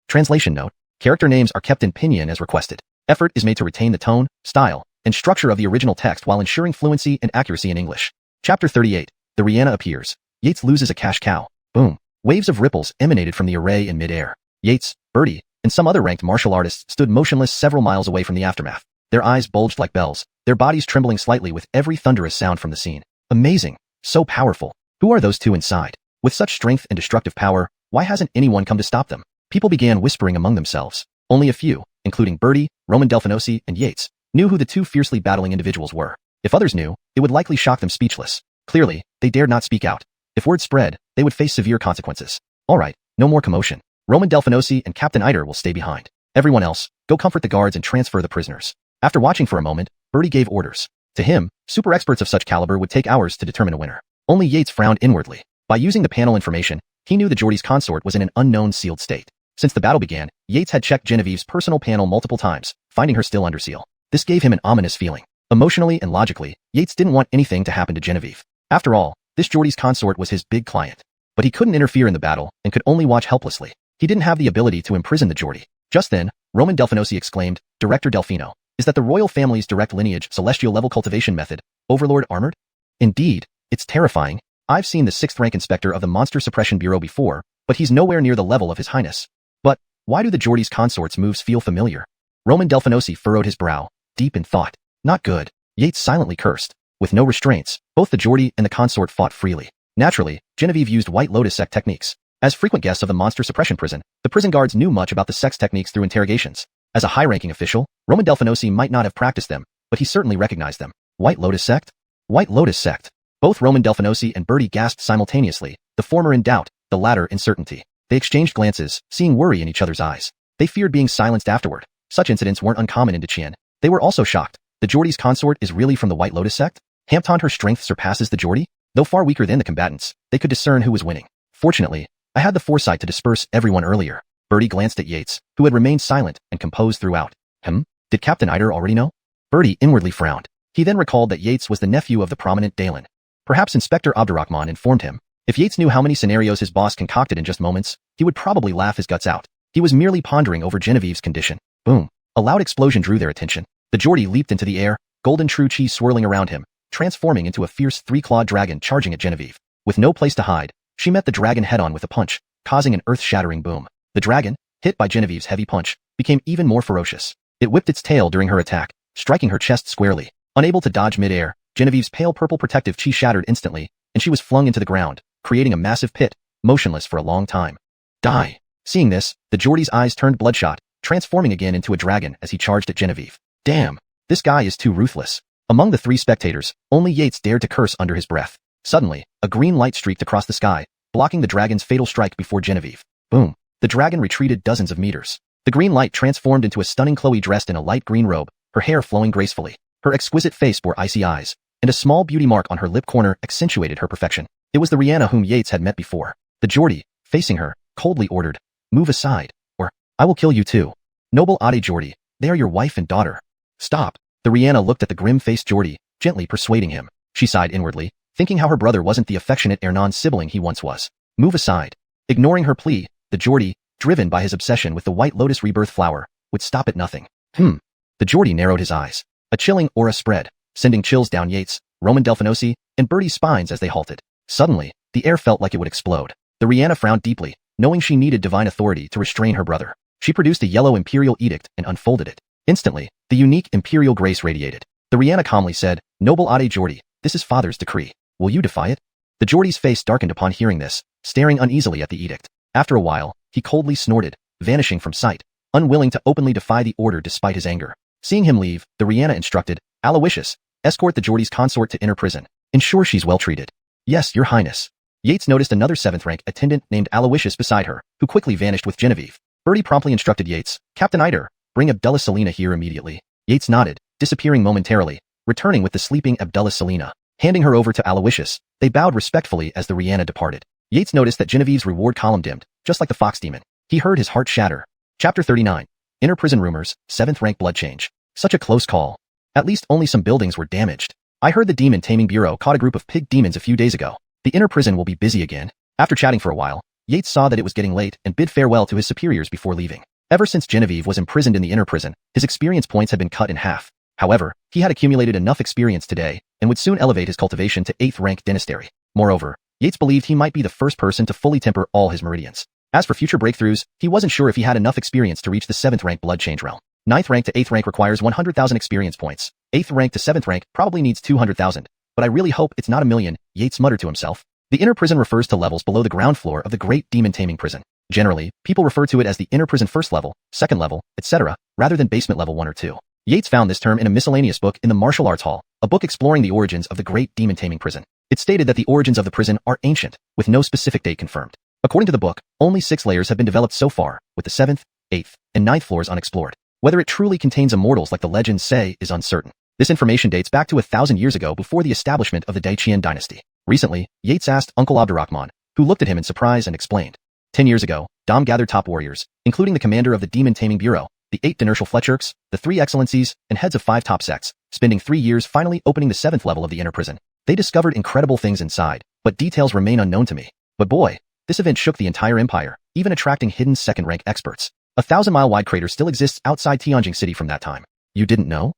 Translation note. Character names are kept in pinyin as requested. Effort is made to retain the tone, style, and structure of the original text while ensuring fluency and accuracy in English. Chapter 38. The Rihanna appears. Yates loses a cash cow. Boom. Waves of ripples emanated from the array in midair. Yates, Birdie, and some other ranked martial artists stood motionless several miles away from the aftermath. Their eyes bulged like bells, their bodies trembling slightly with every thunderous sound from the scene. Amazing. So powerful. Who are those two inside? With such strength and destructive power, why hasn't anyone come to stop them? People began whispering among themselves. Only a few, including Bertie, Roman Delphinosi, and Yates, knew who the two fiercely battling individuals were. If others knew, it would likely shock them speechless. Clearly, they dared not speak out. If word spread, they would face severe consequences. Alright, no more commotion. Roman Delphinosi and Captain Iter will stay behind. Everyone else, go comfort the guards and transfer the prisoners. After watching for a moment, Bertie gave orders. To him, super experts of such caliber would take hours to determine a winner. Only Yates frowned inwardly. By using the panel information, he knew the Geordie's consort was in an unknown sealed state. Since the battle began, Yates had checked Genevieve's personal panel multiple times, finding her still under seal. This gave him an ominous feeling. Emotionally and logically, Yates didn't want anything to happen to Genevieve. After all, this Geordie's consort was his big client. But he couldn't interfere in the battle and could only watch helplessly. He didn't have the ability to imprison the Geordie. Just then, Roman Delphinosi exclaimed, Director Delphino, is that the royal family's direct lineage celestial level cultivation method, Overlord armored? Indeed, it's terrifying. I've seen the 6th rank inspector of the Monster Suppression Bureau before, but he's nowhere near the level of his highness. But, why do the Geordie's consort's moves feel familiar? Roman Delphinosi furrowed his brow, deep in thought. Not good. Yates silently cursed. With no restraints, both the Geordie and the consort fought freely. Naturally, Genevieve used White Lotus sect techniques. As frequent guests of the Monster Suppression prison, the prison guards knew much about the sect's techniques through interrogations. As a high-ranking official, Roman Delphinosi might not have practiced them, but he certainly recognized them. White Lotus sect? White Lotus sect. Both Roman Delphinosi and Bertie gasped simultaneously, the former in doubt, the latter in certainty. They exchanged glances, seeing worry in each other's eyes. They feared being silenced afterward. Such incidents weren't uncommon in Qian. They were also shocked. The Geordie's consort is really from the White Lotus sect? Hampton, her strength surpasses the Geordie? Though far weaker than the combatants, they could discern who was winning. Fortunately, I had the foresight to disperse everyone earlier. Bertie glanced at Yates, who had remained silent and composed throughout. Did Captain Iter already know? Bertie inwardly frowned. He then recalled that Yates was the nephew of the prominent Dalen. Perhaps Inspector Abdurrahman informed him. If Yates knew how many scenarios his boss concocted in just moments, he would probably laugh his guts out. He was merely pondering over Genevieve's condition. Boom. A loud explosion drew their attention. The Geordie leaped into the air, golden true chi swirling around him, transforming into a fierce 3-clawed dragon charging at Genevieve. With no place to hide, she met the dragon head-on with a punch, causing an earth-shattering boom. The dragon, hit by Genevieve's heavy punch, became even more ferocious. It whipped its tail during her attack, striking her chest squarely. Unable to dodge mid-air, Genevieve's pale purple protective chi shattered instantly, and she was flung into the ground, creating a massive pit, motionless for a long time. Die! Seeing this, the Geordie's eyes turned bloodshot, transforming again into a dragon as he charged at Genevieve. Damn! This guy is too ruthless. Among the 3 spectators, only Yates dared to curse under his breath. Suddenly, a green light streaked across the sky, blocking the dragon's fatal strike before Genevieve. Boom! The dragon retreated dozens of meters. The green light transformed into a stunning Chloe dressed in a light green robe, her hair flowing gracefully. Her exquisite face bore icy eyes, and a small beauty mark on her lip corner accentuated her perfection. It was the Rihanna whom Yates had met before. The Geordie, facing her, coldly ordered, "Move aside, or I will kill you too." "Noble Ade Geordie, they are your wife and daughter. Stop." The Rihanna looked at the grim-faced Geordie, gently persuading him. She sighed inwardly, thinking how her brother wasn't the affectionate Ernan sibling he once was. "Move aside." Ignoring her plea, the Geordie, driven by his obsession with the White Lotus rebirth flower, would stop at nothing. The Geordie narrowed his eyes. A chilling aura spread, sending chills down Yates, Roman Delphinosi, and Bertie's spines as they halted. Suddenly, the air felt like it would explode. The Rihanna frowned deeply, knowing she needed divine authority to restrain her brother. She produced a yellow imperial edict and unfolded it. Instantly, the unique imperial grace radiated. The Rihanna calmly said, "Noble Ade Geordie, this is Father's decree. Will you defy it?" The Geordie's face darkened upon hearing this, staring uneasily at the edict. After a while, he coldly snorted, vanishing from sight, unwilling to openly defy the order despite his anger. Seeing him leave, the Rihanna instructed, "Aloysius, escort the Geordie's consort to inner prison. Ensure she's well treated." "Yes, your highness." Yates noticed another 7th rank attendant named Aloysius beside her, who quickly vanished with Genevieve. Bertie promptly instructed Yates, "Captain Iter, bring Abdullah Selina here immediately." Yates nodded, disappearing momentarily, returning with the sleeping Abdullah Selina. Handing her over to Aloysius, they bowed respectfully as the Rihanna departed. Yates noticed that Genevieve's reward column dimmed, just like the fox demon. He heard his heart shatter. Chapter 39. Inner Prison Rumors, 7th rank blood change. Such a close call. At least only some buildings were damaged. I heard the Demon Taming Bureau caught a group of pig demons a few days ago. The inner prison will be busy again. After chatting for a while, Yates saw that it was getting late and bid farewell to his superiors before leaving. Ever since Genevieve was imprisoned in the inner prison, his experience points had been cut in half. However, he had accumulated enough experience today and would soon elevate his cultivation to 8th rank Dynasty. Moreover, Yates believed he might be the first person to fully temper all his meridians. As for future breakthroughs, he wasn't sure if he had enough experience to reach the 7th rank blood change realm. 9th rank to 8th rank requires 100,000 experience points. 8th rank to 7th rank probably needs 200,000. But I really hope it's not a million, Yates muttered to himself. The inner prison refers to levels below the ground floor of the great demon taming prison. Generally, people refer to it as the inner prison first level, second level, etc., rather than basement level 1 or 2. Yates found this term in a miscellaneous book in the Martial Arts Hall, a book exploring the origins of the great demon-taming prison. It stated that the origins of the prison are ancient, with no specific date confirmed. According to the book, only 6 layers have been developed so far, with the 7th, 8th, and 9th floors unexplored. Whether it truly contains immortals like the legends say is uncertain. This information dates back to 1,000 years ago before the establishment of the Qian Dynasty. Recently, Yates asked Uncle Abdurrahman, who looked at him in surprise and explained. 10 years ago, Dom gathered top warriors, including the commander of the Demon Taming Bureau, the 8 Dinertial Fletcherks, the 3 Excellencies, and heads of 5 top sects, spending 3 years finally opening the 7th level of the inner prison. They discovered incredible things inside, but details remain unknown to me. But boy, this event shook the entire empire, even attracting hidden second-rank experts. A 1,000-mile-wide crater still exists outside Tianjin City from that time. You didn't know?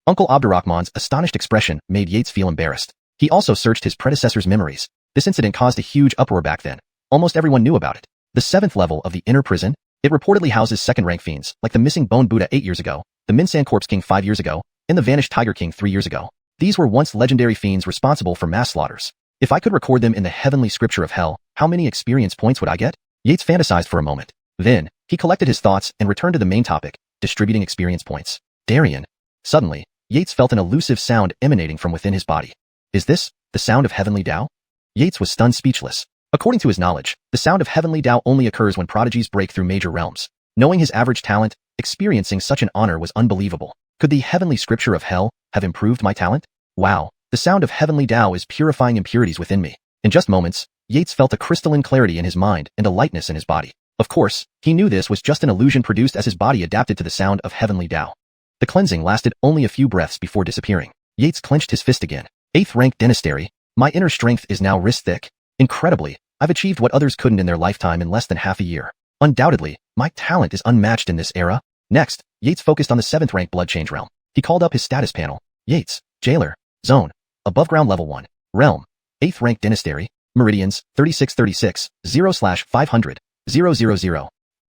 Uncle Abdurrahman's astonished expression made Yates feel embarrassed. He also searched his predecessor's memories. This incident caused a huge uproar back then. Almost everyone knew about it. The 7th level of the inner prison? It reportedly houses second-rank fiends, like the missing Bone Buddha 8 years ago, the Minsan Corpse King 5 years ago, and the vanished Tiger King 3 years ago. These were once legendary fiends responsible for mass slaughters. If I could record them in the heavenly scripture of hell, how many experience points would I get? Yates fantasized for a moment. Then, he collected his thoughts and returned to the main topic, distributing experience points. Darien. Suddenly, Yates felt an elusive sound emanating from within his body. Is this the sound of heavenly Tao? Yates was stunned speechless. According to his knowledge, the sound of heavenly Tao only occurs when prodigies break through major realms. Knowing his average talent, experiencing such an honor was unbelievable. Could the heavenly scripture of hell have improved my talent? Wow, the sound of heavenly Tao is purifying impurities within me. In just moments, Yates felt a crystalline clarity in his mind and a lightness in his body. Of course, he knew this was just an illusion produced as his body adapted to the sound of heavenly Tao. The cleansing lasted only a few breaths before disappearing. Yates clenched his fist again. 8th rank Dynasty. My inner strength is now wrist thick. Incredibly, I've achieved what others couldn't in their lifetime in less than half a year. Undoubtedly, my talent is unmatched in this era. Next, Yates focused on the 7th rank blood change realm. He called up his status panel. Yates, Jailer, Zone, Above Ground Level 1, Realm, 8th rank Dynasty, Meridians, 3636, 0/500, 000.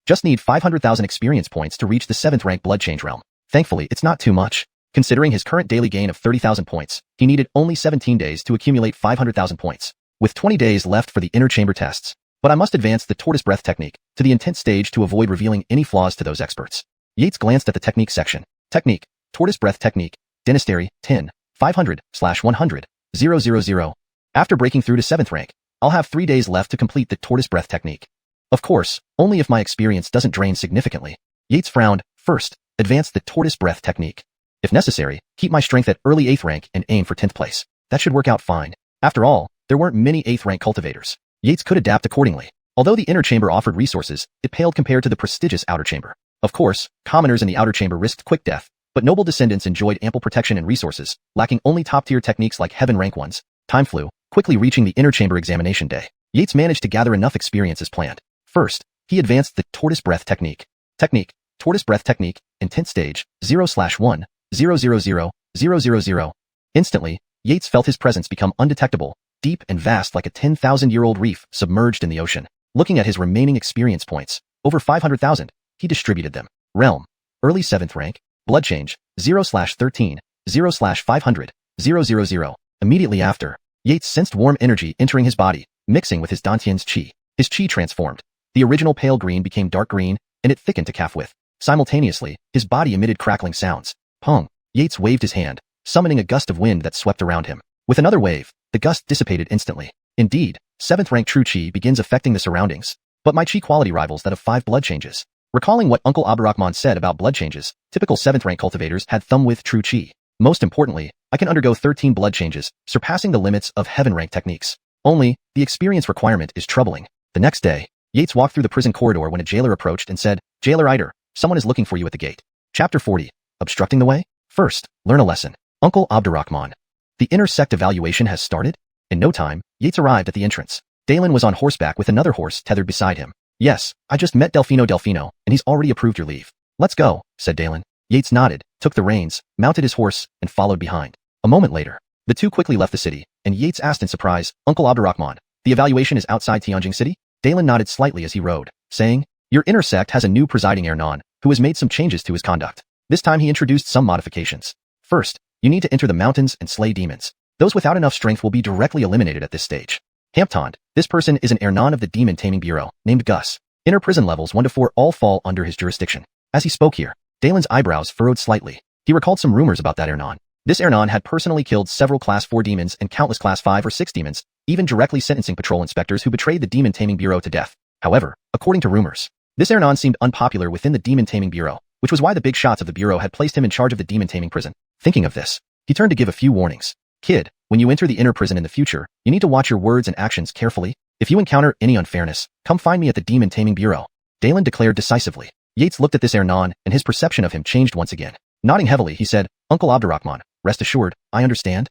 Just need 500,000 experience points to reach the 7th rank blood change realm. Thankfully, it's not too much. Considering his current daily gain of 30,000 points, he needed only 17 days to accumulate 500,000 points, with 20 days left for the inner chamber tests. But I must advance the tortoise breath technique to the intense stage to avoid revealing any flaws to those experts. Yates glanced at the technique section. Technique, tortoise breath technique, Dynasty, 10, 500/100, 000. After breaking through to 7th rank, I'll have 3 days left to complete the tortoise breath technique. Of course, only if my experience doesn't drain significantly. Yates frowned. First, advance the tortoise breath technique. If necessary, keep my strength at early 8th rank and aim for 10th place. That should work out fine. After all, there weren't many 8th rank cultivators. Yates could adapt accordingly. Although the inner chamber offered resources, it paled compared to the prestigious outer chamber. Of course, commoners in the outer chamber risked quick death, but noble descendants enjoyed ample protection and resources, lacking only top-tier techniques like heaven rank ones. Time flew, quickly reaching the inner chamber examination day. Yates managed to gather enough experience as planned. First, he advanced the tortoise breath technique. Technique, tortoise breath technique, intense stage, 0/1, 000. Instantly, Yates felt his presence become undetectable, deep and vast like a 10,000-year-old reef submerged in the ocean. Looking at his remaining experience points, over 500,000, he distributed them. Realm, early 7th rank, blood change, 0/13, 0/500, 000. Immediately after, Yates sensed warm energy entering his body, mixing with his Dantian's qi. His qi transformed. The original pale green became dark green, and it thickened to calf width. Simultaneously, his body emitted crackling sounds. Pong! Yates waved his hand, summoning a gust of wind that swept around him. With another wave, the gust dissipated instantly. Indeed, 7th rank true qi begins affecting the surroundings. But my qi quality rivals that of 5 blood changes. Recalling what Uncle Abdurrahman said about blood changes, typical 7th rank cultivators had thumb-width true qi. Most importantly, I can undergo 13 blood changes, surpassing the limits of heaven rank techniques. Only, the experience requirement is troubling. The next day, Yates walked through the prison corridor when a jailer approached and said, Jailer Eider, someone is looking for you at the gate. Chapter 40. Obstructing the way? First, learn a lesson. Uncle Abdurrahman. The inner sect evaluation has started? In no time, Yates arrived at the entrance. Dalen was on horseback with another horse tethered beside him. Yes, I just met Delfino, and he's already approved your leave. Let's go, said Dalen. Yates nodded, took the reins, mounted his horse, and followed behind. A moment later, the two quickly left the city, and Yates asked in surprise, Uncle Abdurrahman, the evaluation is outside Tianjin City? Dalen nodded slightly as he rode, saying, Your inner sect has a new presiding Ernan, who has made some changes to his conduct. This time he introduced some modifications. First, you need to enter the mountains and slay demons. Those without enough strength will be directly eliminated at this stage. Hamptond, this person is an Ernan of the Demon Taming Bureau, named Gus. Inner prison levels 1 to 4 all fall under his jurisdiction. As he spoke here, Dalen's eyebrows furrowed slightly. He recalled some rumors about that Ernan. This Ernan had personally killed several Class 4 demons and countless Class 5 or 6 demons, even directly sentencing patrol inspectors who betrayed the Demon Taming Bureau to death. However, according to rumors, this Ernan seemed unpopular within the Demon Taming Bureau, which was why the big shots of the Bureau had placed him in charge of the Demon Taming Prison. Thinking of this, he turned to give a few warnings. Kid, when you enter the inner prison in the future, you need to watch your words and actions carefully. If you encounter any unfairness, come find me at the Demon Taming Bureau. Dalen declared decisively. Yates looked at this Ernan, and his perception of him changed once again. Nodding heavily, he said, Uncle Abdurrahman, rest assured, I understand.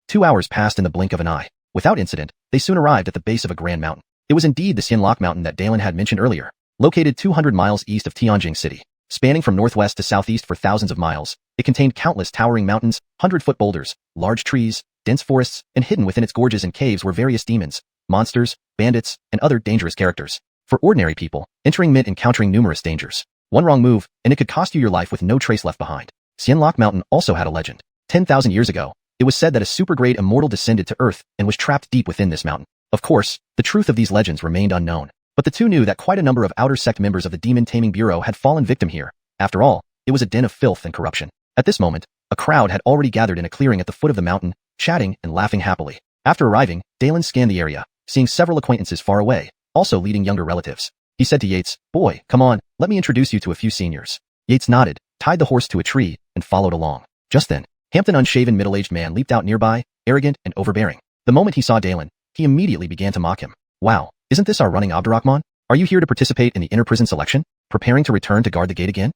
2 hours passed in the blink of an eye. Without incident, they soon arrived at the base of a grand mountain. It was indeed the Xianxia mountain that Dalen had mentioned earlier, located 200 miles east of Tianjin City. Spanning from northwest to southeast for thousands of miles, it contained countless towering mountains, 100-foot boulders, large trees, dense forests, and hidden within its gorges and caves were various demons, monsters, bandits, and other dangerous characters. For ordinary people, entering meant encountering numerous dangers. One wrong move, and it could cost you your life with no trace left behind. Xianxia Mountain also had a legend. 10,000 years ago, it was said that a super-grade immortal descended to Earth and was trapped deep within this mountain. Of course, the truth of these legends remained unknown, but the two knew that quite a number of outer sect members of the Demon Taming Bureau had fallen victim here. After all, it was a den of filth and corruption. At this moment, a crowd had already gathered in a clearing at the foot of the mountain, chatting and laughing happily. After arriving, Dalen scanned the area, seeing several acquaintances far away, also leading younger relatives. He said to Yates, Boy, come on, let me introduce you to a few seniors. Yates nodded, tied the horse to a tree, and followed along. Just then, Hampton unshaven middle-aged man leaped out nearby, arrogant and overbearing. The moment he saw Dalen, he immediately began to mock him. Wow, isn't this our running Abdurrahman? Are you here to participate in the inner prison selection? Preparing to return to guard the gate again?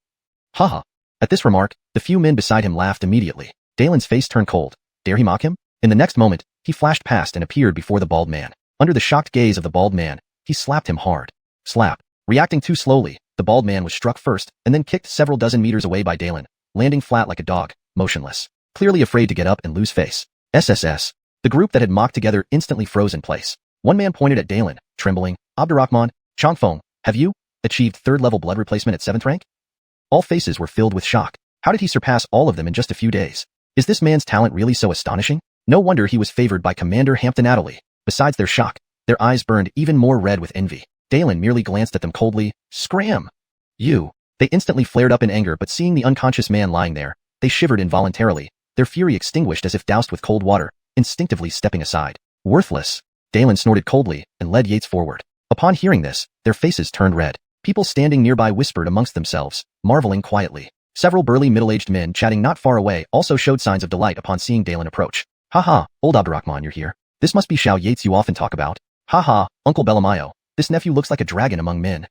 Haha. At this remark, the few men beside him laughed immediately. Dalen's face turned cold. Dare he mock him? In the next moment, he flashed past and appeared before the bald man. Under the shocked gaze of the bald man, he slapped him hard. Slap. Reacting too slowly, the bald man was struck first and then kicked several dozen meters away by Dalen, landing flat like a dog, motionless, clearly afraid to get up and lose face. SSS. The group that had mocked together instantly froze in place. One man pointed at Dalen, trembling. Abdurrahman, Changfeng, have you achieved 3rd-level blood replacement at 7th rank? All faces were filled with shock. How did he surpass all of them in just a few days? Is this man's talent really so astonishing? No wonder he was favored by Commander Hampton Adderley. Besides their shock, their eyes burned even more red with envy. Dalen merely glanced at them coldly. Scram! You! They instantly flared up in anger, but seeing the unconscious man lying there, they shivered involuntarily, their fury extinguished as if doused with cold water, instinctively stepping aside. Worthless! Dalen snorted coldly and led Yates forward. Upon hearing this, their faces turned red. People standing nearby whispered amongst themselves, marveling quietly. Several burly middle-aged men chatting not far away also showed signs of delight upon seeing Dalen approach. Haha, old Abdurrahman, you're here. This must be Xiao Yates you often talk about. Haha, Uncle Belamayo, this nephew looks like a dragon among men.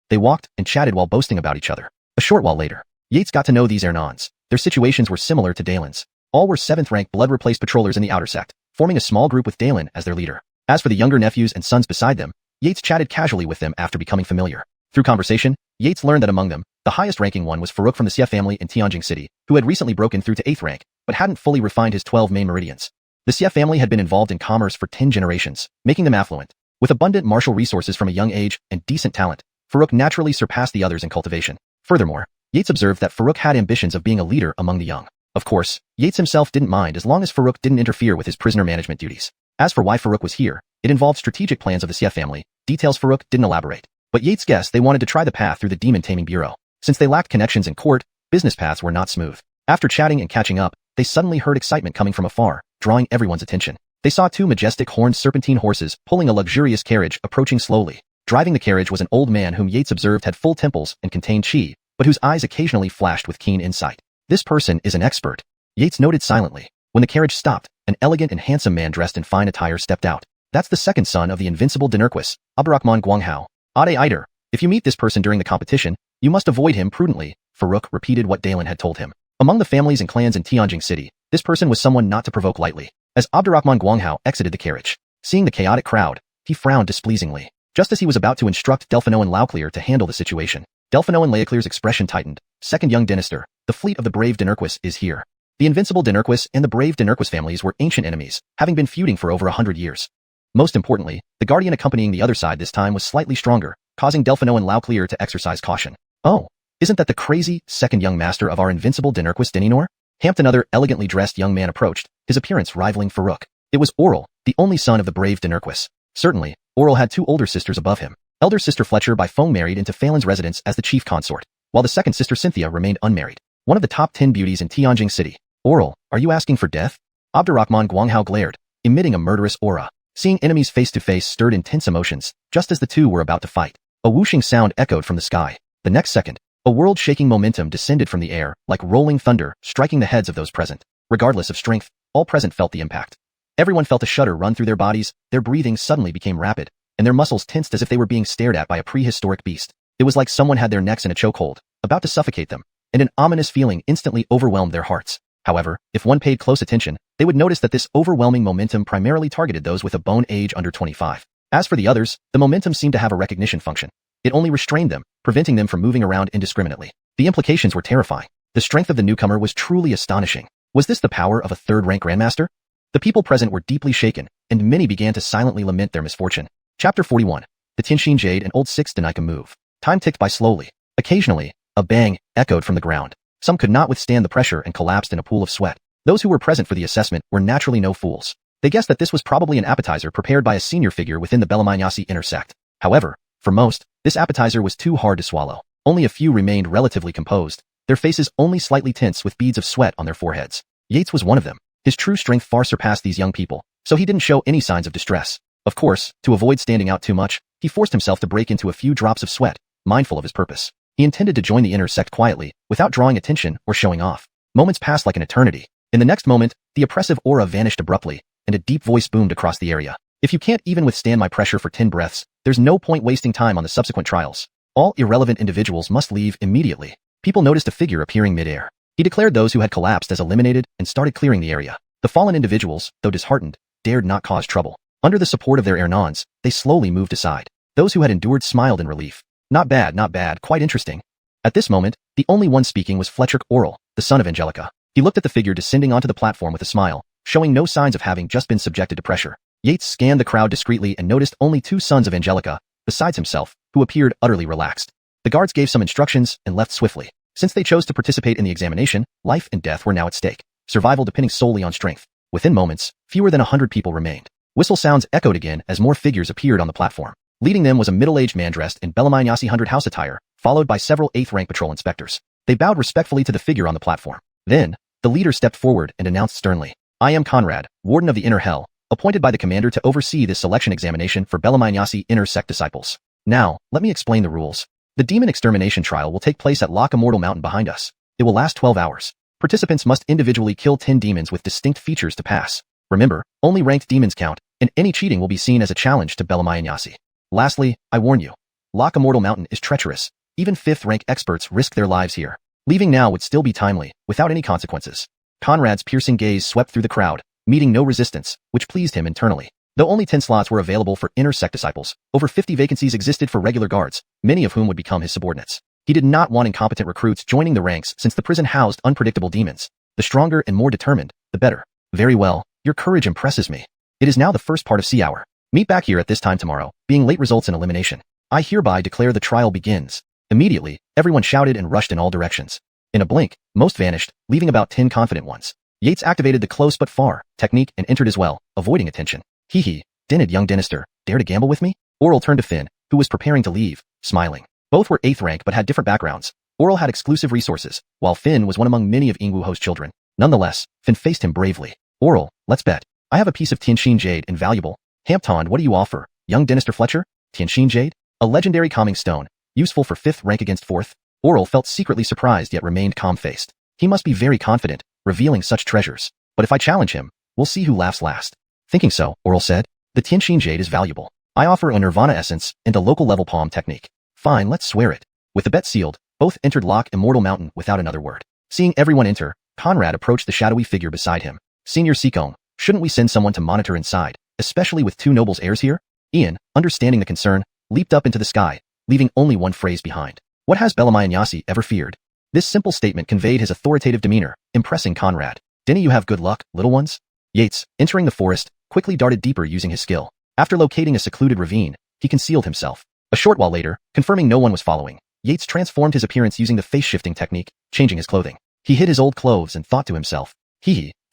They walked and chatted while boasting about each other. A short while later, Yates got to know these Ernans. Their situations were similar to Dalen's. All were 7th-rank blood-replaced patrollers in the outer sect, forming a small group with Dalen as their leader. As for the younger nephews and sons beside them, Yates chatted casually with them after becoming familiar. Through conversation, Yates learned that among them, the highest-ranking one was Farouk from the Xia family in Tianjin City, who had recently broken through to 8th rank, but hadn't fully refined his 12 main meridians. The Xia family had been involved in commerce for 10 generations, making them affluent. With abundant martial resources from a young age and decent talent, Farouk naturally surpassed the others in cultivation. Furthermore, Yates observed that Farouk had ambitions of being a leader among the young. Of course, Yates himself didn't mind as long as Farouk didn't interfere with his prisoner management duties. As for why Farouk was here, it involved strategic plans of the Xia family. Details Farouk didn't elaborate. But Yates guessed they wanted to try the path through the Demon Taming Bureau. Since they lacked connections in court, business paths were not smooth. After chatting and catching up, they suddenly heard excitement coming from afar, drawing everyone's attention. They saw 2 majestic horned serpentine horses pulling a luxurious carriage approaching slowly. Driving the carriage was an old man whom Yates observed had full temples and contained qi, but whose eyes occasionally flashed with keen insight. This person is an expert, Yates noted silently. When the carriage stopped, an elegant and handsome man dressed in fine attire stepped out. That's the second son of the invincible Dinurquis, Abdurrahman Guanghao. Ade Eider. If you meet this person during the competition, you must avoid him prudently. Farouk repeated what Dalen had told him. Among the families and clans in Tianjin City, this person was someone not to provoke lightly. As Abdurrahman Guanghao exited the carriage, seeing the chaotic crowd, he frowned displeasingly. Just as he was about to instruct Delphino and Lauclear to handle the situation, Delphino and Lauclear's expression tightened. Second young Dinister, the fleet of the brave Dinurquis is here. The invincible Dinurquis and the brave Dinurquis families were ancient enemies, having been feuding for over 100 years. Most importantly, the guardian accompanying the other side this time was slightly stronger, causing Delphino and Lauclear to exercise caution. Oh, isn't that the crazy, second young master of our invincible Dinurquis Dininor? Hampton, another elegantly dressed young man approached, his appearance rivaling Farouk. It was Oral, the only son of the brave Dinurquis. Certainly, Oral had 2 older sisters above him. Elder sister Fletcher by Feng married into Phelan's residence as the chief consort, while the second sister Cynthia remained unmarried. One of the top 10 beauties in Tianjin City. Oral, are you asking for death? Abdurrahman Guanghao glared, emitting a murderous aura. Seeing enemies face to face stirred intense emotions, just as the two were about to fight. A whooshing sound echoed from the sky. The next second, a world-shaking momentum descended from the air, like rolling thunder, striking the heads of those present. Regardless of strength, all present felt the impact. Everyone felt a shudder run through their bodies, their breathing suddenly became rapid, and their muscles tensed as if they were being stared at by a prehistoric beast. It was like someone had their necks in a chokehold, about to suffocate them, and an ominous feeling instantly overwhelmed their hearts. However, if one paid close attention, they would notice that this overwhelming momentum primarily targeted those with a bone age under 25. As for the others, the momentum seemed to have a recognition function. It only restrained them, preventing them from moving around indiscriminately. The implications were terrifying. The strength of the newcomer was truly astonishing. Was this the power of a third-rank grandmaster? The people present were deeply shaken, and many began to silently lament their misfortune. Chapter 41. The Tianxin Jade and Old Six Danika move. Time ticked by slowly. Occasionally, a bang echoed from the ground. Some could not withstand the pressure and collapsed in a pool of sweat. Those who were present for the assessment were naturally no fools. They guessed that this was probably an appetizer prepared by a senior figure within the Belamignasi inner sect. However, for most, this appetizer was too hard to swallow. Only a few remained relatively composed, their faces only slightly tense with beads of sweat on their foreheads. Yates was one of them. His true strength far surpassed these young people, so he didn't show any signs of distress. Of course, to avoid standing out too much, he forced himself to break into a few drops of sweat, mindful of his purpose. He intended to join the inner sect quietly, without drawing attention or showing off. Moments passed like an eternity. In the next moment, the oppressive aura vanished abruptly, and a deep voice boomed across the area. If you can't even withstand my pressure for 10 breaths, there's no point wasting time on the subsequent trials. All irrelevant individuals must leave immediately. People noticed a figure appearing mid-air. He declared those who had collapsed as eliminated and started clearing the area. The fallen individuals, though disheartened, dared not cause trouble. Under the support of their ernons, they slowly moved aside. Those who had endured smiled in relief. Not bad, quite interesting. At this moment, the only one speaking was Fletcher Oral, the son of Angelica. He looked at the figure descending onto the platform with a smile, showing no signs of having just been subjected to pressure. Yates scanned the crowd discreetly and noticed only two sons of Angelica, besides himself, who appeared utterly relaxed. The guards gave some instructions and left swiftly. Since they chose to participate in the examination, life and death were now at stake, survival depending solely on strength. Within moments, fewer than 100 people remained. Whistle sounds echoed again as more figures appeared on the platform. Leading them was a middle-aged man dressed in Belamignasi 100 house attire, followed by several 8th rank patrol inspectors. They bowed respectfully to the figure on the platform. Then, the leader stepped forward and announced sternly, I am Conrad, Warden of the Inner Hell, appointed by the commander to oversee this selection examination for Belamignasi inner sect disciples. Now, let me explain the rules. The demon extermination trial will take place at Loch Immortal Mountain behind us. It will last 12 hours. Participants must individually kill 10 demons with distinct features to pass. Remember, only ranked demons count, and any cheating will be seen as a challenge to Belamignasi. Lastly, I warn you, Loch Immortal Mountain is treacherous. Even 5th rank experts risk their lives here. Leaving now would still be timely, without any consequences. Conrad's piercing gaze swept through the crowd, meeting no resistance, which pleased him internally. Though only 10 slots were available for inner sect disciples, over 50 vacancies existed for regular guards, many of whom would become his subordinates. He did not want incompetent recruits joining the ranks since the prison housed unpredictable demons. The stronger and more determined, the better. Very well, your courage impresses me. It is now the first part of Sea Hour. Meet back here at this time tomorrow. Being late results in elimination. I hereby declare the trial begins. Immediately, everyone shouted and rushed in all directions. In a blink, most vanished, leaving about 10 confident ones. Yates activated the close but far technique and entered as well, avoiding attention. Hee, didn't young Dinister dare to gamble with me? Oral turned to Finn, who was preparing to leave, smiling. Both were 8th rank but had different backgrounds. Oral had exclusive resources, while Finn was one among many of Ingwu Ho's children. Nonetheless, Finn faced him bravely. Oral, let's bet. I have a piece of Tianxin Jade invaluable. Hampton, what do you offer, young Dinister Fletcher? Tianxin Jade? A legendary calming stone, useful for 5th rank against 4th. Oral felt secretly surprised yet remained calm-faced. He must be very confident, revealing such treasures. But if I challenge him, we'll see who laughs last. Thinking so, Oral said. The Tianxin Jade is valuable. I offer a Nirvana essence and a local level palm technique. Fine, let's swear it. With the bet sealed, both entered Loch Immortal Mountain without another word. Seeing everyone enter, Conrad approached the shadowy figure beside him. Senior Seekong, shouldn't we send someone to monitor inside, especially with 2 nobles' heirs here? Ian, understanding the concern, leaped up into the sky, leaving only one phrase behind. What has Belamignasi ever feared? This simple statement conveyed his authoritative demeanor, impressing Conrad. Didn't you have good luck, little ones? Yates, entering the forest, quickly darted deeper using his skill. After locating a secluded ravine, he concealed himself. A short while later, confirming no one was following, Yates transformed his appearance using the face-shifting technique, changing his clothing. He hid his old clothes and thought to himself,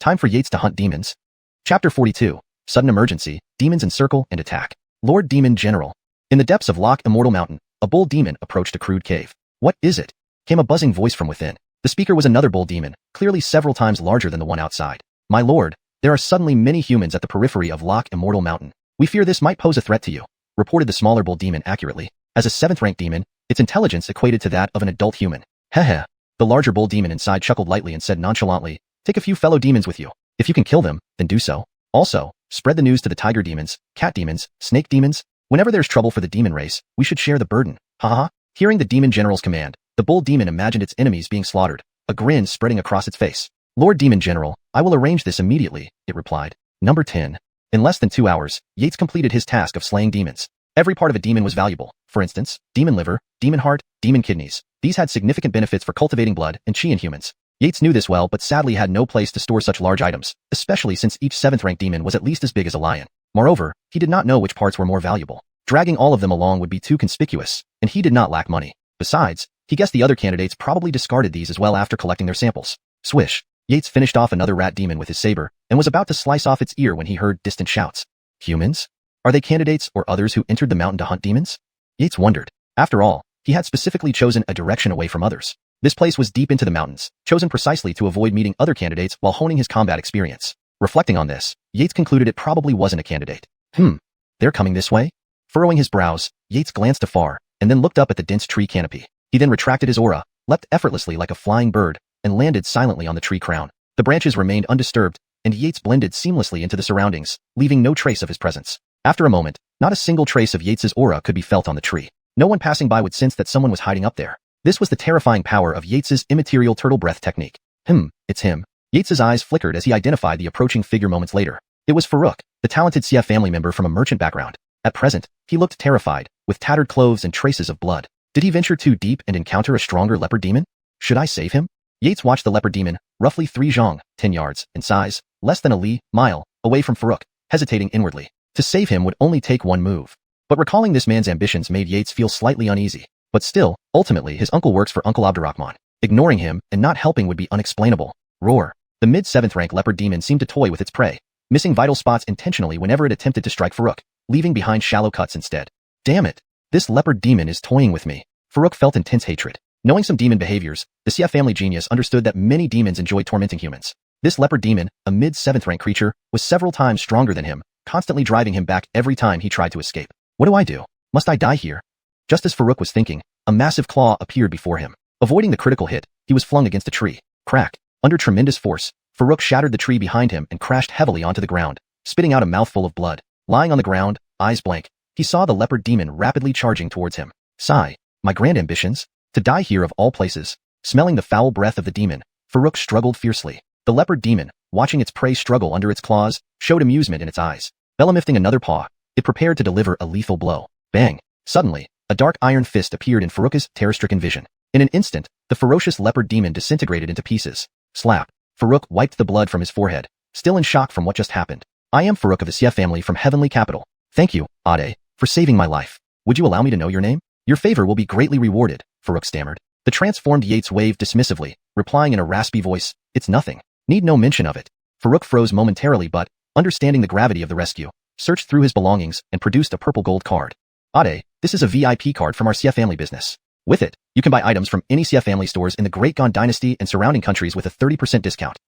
time for Yates to hunt demons. Chapter 42. Sudden emergency, demons encircle and attack. Lord Demon General. In the depths of Loch Immortal Mountain, a bull demon approached a crude cave. "What is it?" came a buzzing voice from within. The speaker was another bull demon, clearly several times larger than the one outside. "My lord, there are suddenly many humans at the periphery of Loch Immortal Mountain. We fear this might pose a threat to you," reported the smaller bull demon accurately. As a 7th-rank demon, its intelligence equated to that of an adult human. Heh. The larger bull demon inside chuckled lightly and said nonchalantly, "Take a few fellow demons with you. If you can kill them, then do so. Also, spread the news to the tiger demons, cat demons, snake demons. Whenever there's trouble for the demon race, we should share the burden. Ha. Hearing the demon general's command, the bull demon imagined its enemies being slaughtered, a grin spreading across its face. "Lord Demon General, I will arrange this immediately," it replied. Number 10. In less than 2 hours, Yates completed his task of slaying demons. Every part of a demon was valuable. For instance, demon liver, demon heart, demon kidneys. These had significant benefits for cultivating blood and Qian humans. Yates knew this well but sadly had no place to store such large items, especially since each 7th-rank demon was at least as big as a lion. Moreover, he did not know which parts were more valuable. Dragging all of them along would be too conspicuous, and he did not lack money. Besides, he guessed the other candidates probably discarded these as well after collecting their samples. Swish. Yates finished off another rat demon with his saber, and was about to slice off its ear when he heard distant shouts. Humans? Are they candidates or others who entered the mountain to hunt demons? Yates wondered. After all, he had specifically chosen a direction away from others. This place was deep into the mountains, chosen precisely to avoid meeting other candidates while honing his combat experience. Reflecting on this, Yates concluded it probably wasn't a candidate. They're coming this way? Furrowing his brows, Yates glanced afar, and then looked up at the dense tree canopy. He then retracted his aura, leapt effortlessly like a flying bird, and landed silently on the tree crown. The branches remained undisturbed, and Yates blended seamlessly into the surroundings, leaving no trace of his presence. After a moment, not a single trace of Yates's aura could be felt on the tree. No one passing by would sense that someone was hiding up there. This was the terrifying power of Yates's immaterial turtle breath technique. It's him. Yates's eyes flickered as he identified the approaching figure moments later. It was Farouk, the talented Xian family member from a merchant background. At present, he looked terrified, with tattered clothes and traces of blood. Did he venture too deep and encounter a stronger leopard demon? Should I save him? Yates watched the leopard demon, roughly 3 zhang, 10 yards, in size, less than a li, mile, away from Farouk, hesitating inwardly. To save him would only take one move. But recalling this man's ambitions made Yates feel slightly uneasy. But still, ultimately his uncle works for Uncle Abdurrahman. Ignoring him and not helping would be unexplainable. Roar. The mid-7th-rank leopard demon seemed to toy with its prey, missing vital spots intentionally whenever it attempted to strike Farouk, leaving behind shallow cuts instead. Damn it. This leopard demon is toying with me. Farouk felt intense hatred. Knowing some demon behaviors, the Xian family genius understood that many demons enjoy tormenting humans. This leopard demon, a mid-7th-rank creature, was several times stronger than him, constantly driving him back every time he tried to escape. What do I do? Must I die here? Just as Farouk was thinking, a massive claw appeared before him. Avoiding the critical hit, he was flung against a tree. Crack. Under tremendous force, Farouk shattered the tree behind him and crashed heavily onto the ground, spitting out a mouthful of blood. Lying on the ground, eyes blank, he saw the leopard demon rapidly charging towards him. Sigh. My grand ambitions? To die here of all places. Smelling the foul breath of the demon, Farouk struggled fiercely. The leopard demon, watching its prey struggle under its claws, showed amusement in its eyes. Lifting another paw, it prepared to deliver a lethal blow. Bang. Suddenly, a dark iron fist appeared in Farouk's terror-stricken vision. In an instant, the ferocious leopard demon disintegrated into pieces. Slap. Farouk wiped the blood from his forehead, still in shock from what just happened. I am Farouk of the Xian family from Heavenly Capital. Thank you, Ade, for saving my life. Would you allow me to know your name? Your favor will be greatly rewarded, Farouk stammered. The transformed Yates waved dismissively, replying in a raspy voice, It's nothing. Need no mention of it. Farouk froze momentarily but, understanding the gravity of the rescue, searched through his belongings and produced a purple gold card. Ade, this is a VIP card from our Xian family business. With it, you can buy items from any Xian family stores in the Great Qian Dynasty and surrounding countries with a 30% discount.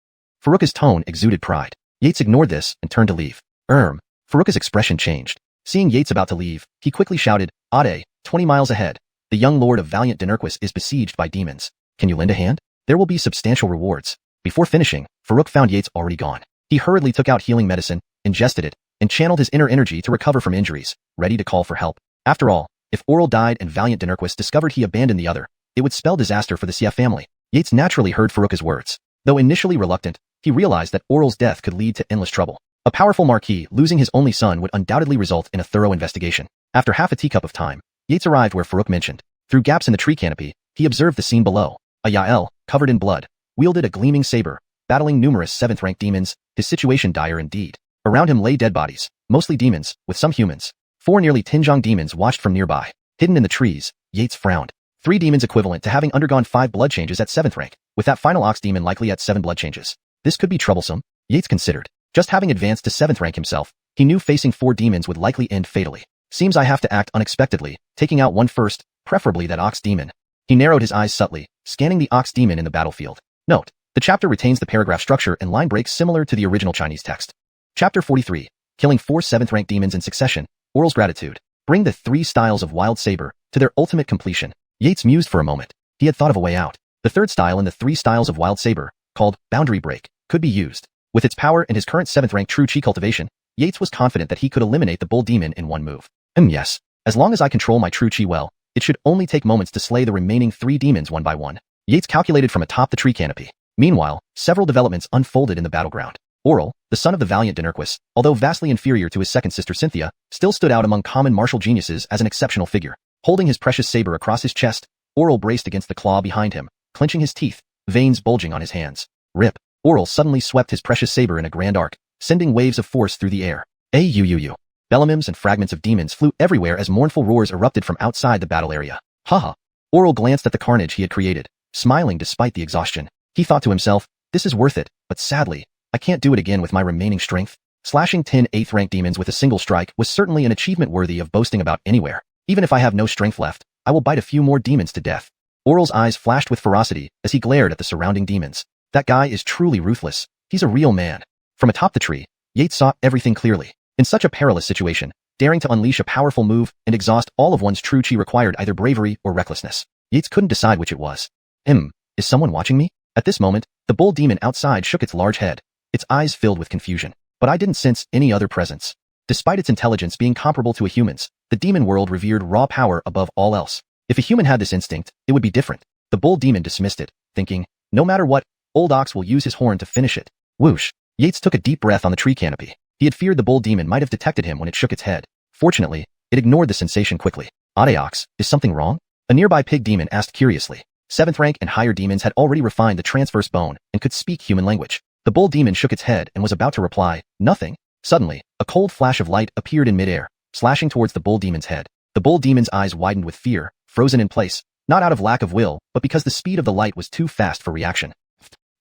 Farouk's tone exuded pride. Yates ignored this and turned to leave. Farouk's expression changed. Seeing Yates about to leave, he quickly shouted, Ade, 20 miles ahead. The young lord of valiant Dinurquis is besieged by demons. Can you lend a hand? There will be substantial rewards. Before finishing, Farouk found Yates already gone. He hurriedly took out healing medicine, ingested it, and channeled his inner energy to recover from injuries, ready to call for help. After all, if Oral died and valiant Dinurquis discovered he abandoned the other, it would spell disaster for the Xian family. Yates naturally heard Farouk's words. Though initially reluctant, he realized that Oral's death could lead to endless trouble. A powerful marquis losing his only son would undoubtedly result in a thorough investigation. After half a teacup of time, Yates arrived where Farouk mentioned. Through gaps in the tree canopy, he observed the scene below. A Yael, covered in blood, wielded a gleaming saber, battling numerous 7th-rank demons, his situation dire indeed. Around him lay dead bodies, mostly demons, with some humans. 4 nearly 10 zhang demons watched from nearby. Hidden in the trees, Yates frowned. 3 demons equivalent to having undergone 5 blood changes at 7th rank, with that final ox demon likely at 7 blood changes. This could be troublesome, Yates considered. Just having advanced to 7th rank himself, he knew facing 4 demons would likely end fatally. Seems I have to act unexpectedly, taking out one first, preferably that ox demon. He narrowed his eyes subtly, scanning the ox demon in the battlefield. Note: the chapter retains the paragraph structure and line breaks similar to the original Chinese text. Chapter 43. Killing 4 7th-rank demons in succession. Oral's gratitude. Bring the 3 styles of wild saber to their ultimate completion. Yates mused for a moment. He had thought of a way out. The 3rd style in the 3 styles of wild saber, called Boundary Break, could be used. With its power and his current 7th-rank true Qi cultivation, Yates was confident that he could eliminate the bull demon in one move. Yes. As long as I control my true Qi well, it should only take moments to slay the remaining 3 demons one by one. Yates calculated from atop the tree canopy. Meanwhile, several developments unfolded in the battleground. Oral, the son of the valiant Dinurquis, although vastly inferior to his second sister Cynthia, still stood out among common martial geniuses as an exceptional figure. Holding his precious saber across his chest, Oral braced against the claw behind him, clenching his teeth, veins bulging on his hands. Rip. Oral suddenly swept his precious saber in a grand arc, sending waves of force through the air. Ayuyu. Bellamims and fragments of demons flew everywhere as mournful roars erupted from outside the battle area. Haha. Oral glanced at the carnage he had created, smiling despite the exhaustion. He thought to himself, this is worth it, but sadly, I can't do it again with my remaining strength. Slashing 10 8th-rank demons with a single strike was certainly an achievement worthy of boasting about anywhere. Even if I have no strength left, I will bite a few more demons to death. Oral's eyes flashed with ferocity as he glared at the surrounding demons. That guy is truly ruthless. He's a real man. From atop the tree, Yates saw everything clearly. In such a perilous situation, daring to unleash a powerful move and exhaust all of one's true Qi required either bravery or recklessness. Yates couldn't decide which it was. Is someone watching me? At this moment, the bull demon outside shook its large head, its eyes filled with confusion. But I didn't sense any other presence. Despite its intelligence being comparable to a human's, the demon world revered raw power above all else. If a human had this instinct, it would be different. The bull demon dismissed it, thinking, no matter what, old ox will use his horn to finish it. Whoosh. Yates took a deep breath on the tree canopy. He had feared the bull demon might have detected him when it shook its head. Fortunately, it ignored the sensation quickly. Ox, is something wrong? A nearby pig demon asked curiously. 7th rank and higher demons had already refined the transverse bone and could speak human language. The bull demon shook its head and was about to reply, nothing. Suddenly, a cold flash of light appeared in midair, slashing towards the bull demon's head. The bull demon's eyes widened with fear, frozen in place, not out of lack of will, but because the speed of the light was too fast for reaction.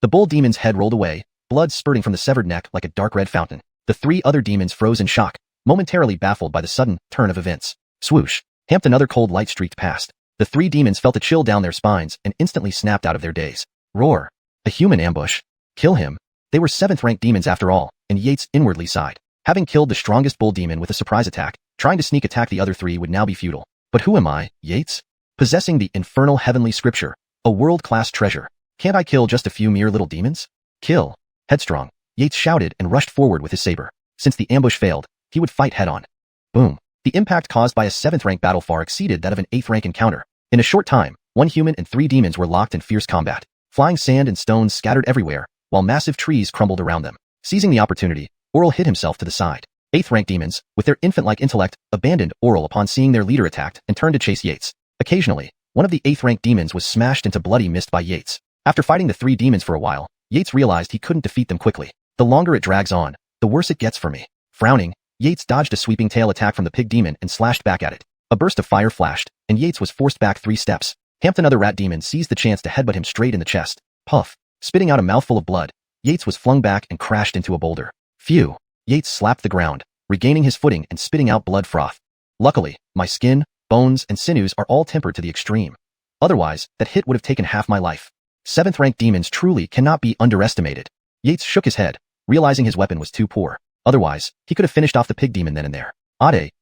The bull demon's head rolled away, blood spurting from the severed neck like a dark red fountain. The 3 other demons froze in shock, momentarily baffled by the sudden turn of events. Swoosh. Another cold light streaked past. The 3 demons felt a chill down their spines and instantly snapped out of their daze. Roar. A human ambush. Kill him. They were 7th-rank demons after all, and Yates inwardly sighed. Having killed the strongest bull demon with a surprise attack, trying to sneak attack the other 3 would now be futile. But who am I, Yates? Possessing the infernal heavenly scripture, a world-class treasure. Can't I kill just a few mere little demons? Kill. Headstrong. Yates shouted and rushed forward with his saber. Since the ambush failed, he would fight head-on. Boom. The impact caused by a 7th-rank battle far exceeded that of an 8th-rank encounter. In a short time, 1 human and 3 demons were locked in fierce combat. Flying sand and stones scattered everywhere, while massive trees crumbled around them. Seizing the opportunity, Oral hid himself to the side. 8th-rank demons, with their infant-like intellect, abandoned Oral upon seeing their leader attacked and turned to chase Yates. Occasionally, one of the 8th-rank demons was smashed into bloody mist by Yates. After fighting the 3 demons for a while, Yates realized he couldn't defeat them quickly. The longer it drags on, the worse it gets for me. Frowning, Yates dodged a sweeping tail attack from the pig demon and slashed back at it. A burst of fire flashed, and Yates was forced back 3 steps. Another rat demon seized the chance to headbutt him straight in the chest. Puff. Spitting out a mouthful of blood, Yates was flung back and crashed into a boulder. Phew. Yates slapped the ground, regaining his footing and spitting out blood froth. Luckily, my skin, bones, and sinews are all tempered to the extreme. Otherwise, that hit would have taken half my life. 7th-rank demons truly cannot be underestimated. Yates shook his head, realizing his weapon was too poor. Otherwise, he could have finished off the pig demon then and there.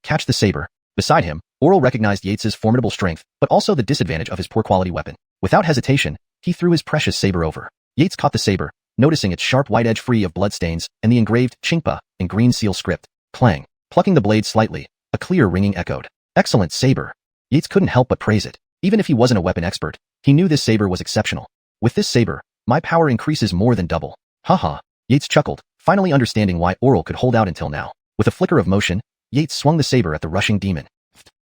Catch the saber. Beside him, Oral recognized Yates's formidable strength, but also the disadvantage of his poor-quality weapon. Without hesitation, he threw his precious saber over. Yates caught the saber, noticing its sharp white edge free of bloodstains and the engraved Qingpa in green seal script. Clang. Plucking the blade slightly, a clear ringing echoed. Excellent saber. Yates couldn't help but praise it. Even if he wasn't a weapon expert, he knew this saber was exceptional. With this saber, my power increases more than double. Haha. Yates chuckled, finally understanding why Oral could hold out until now. With a flicker of motion, Yates swung the saber at the rushing demon.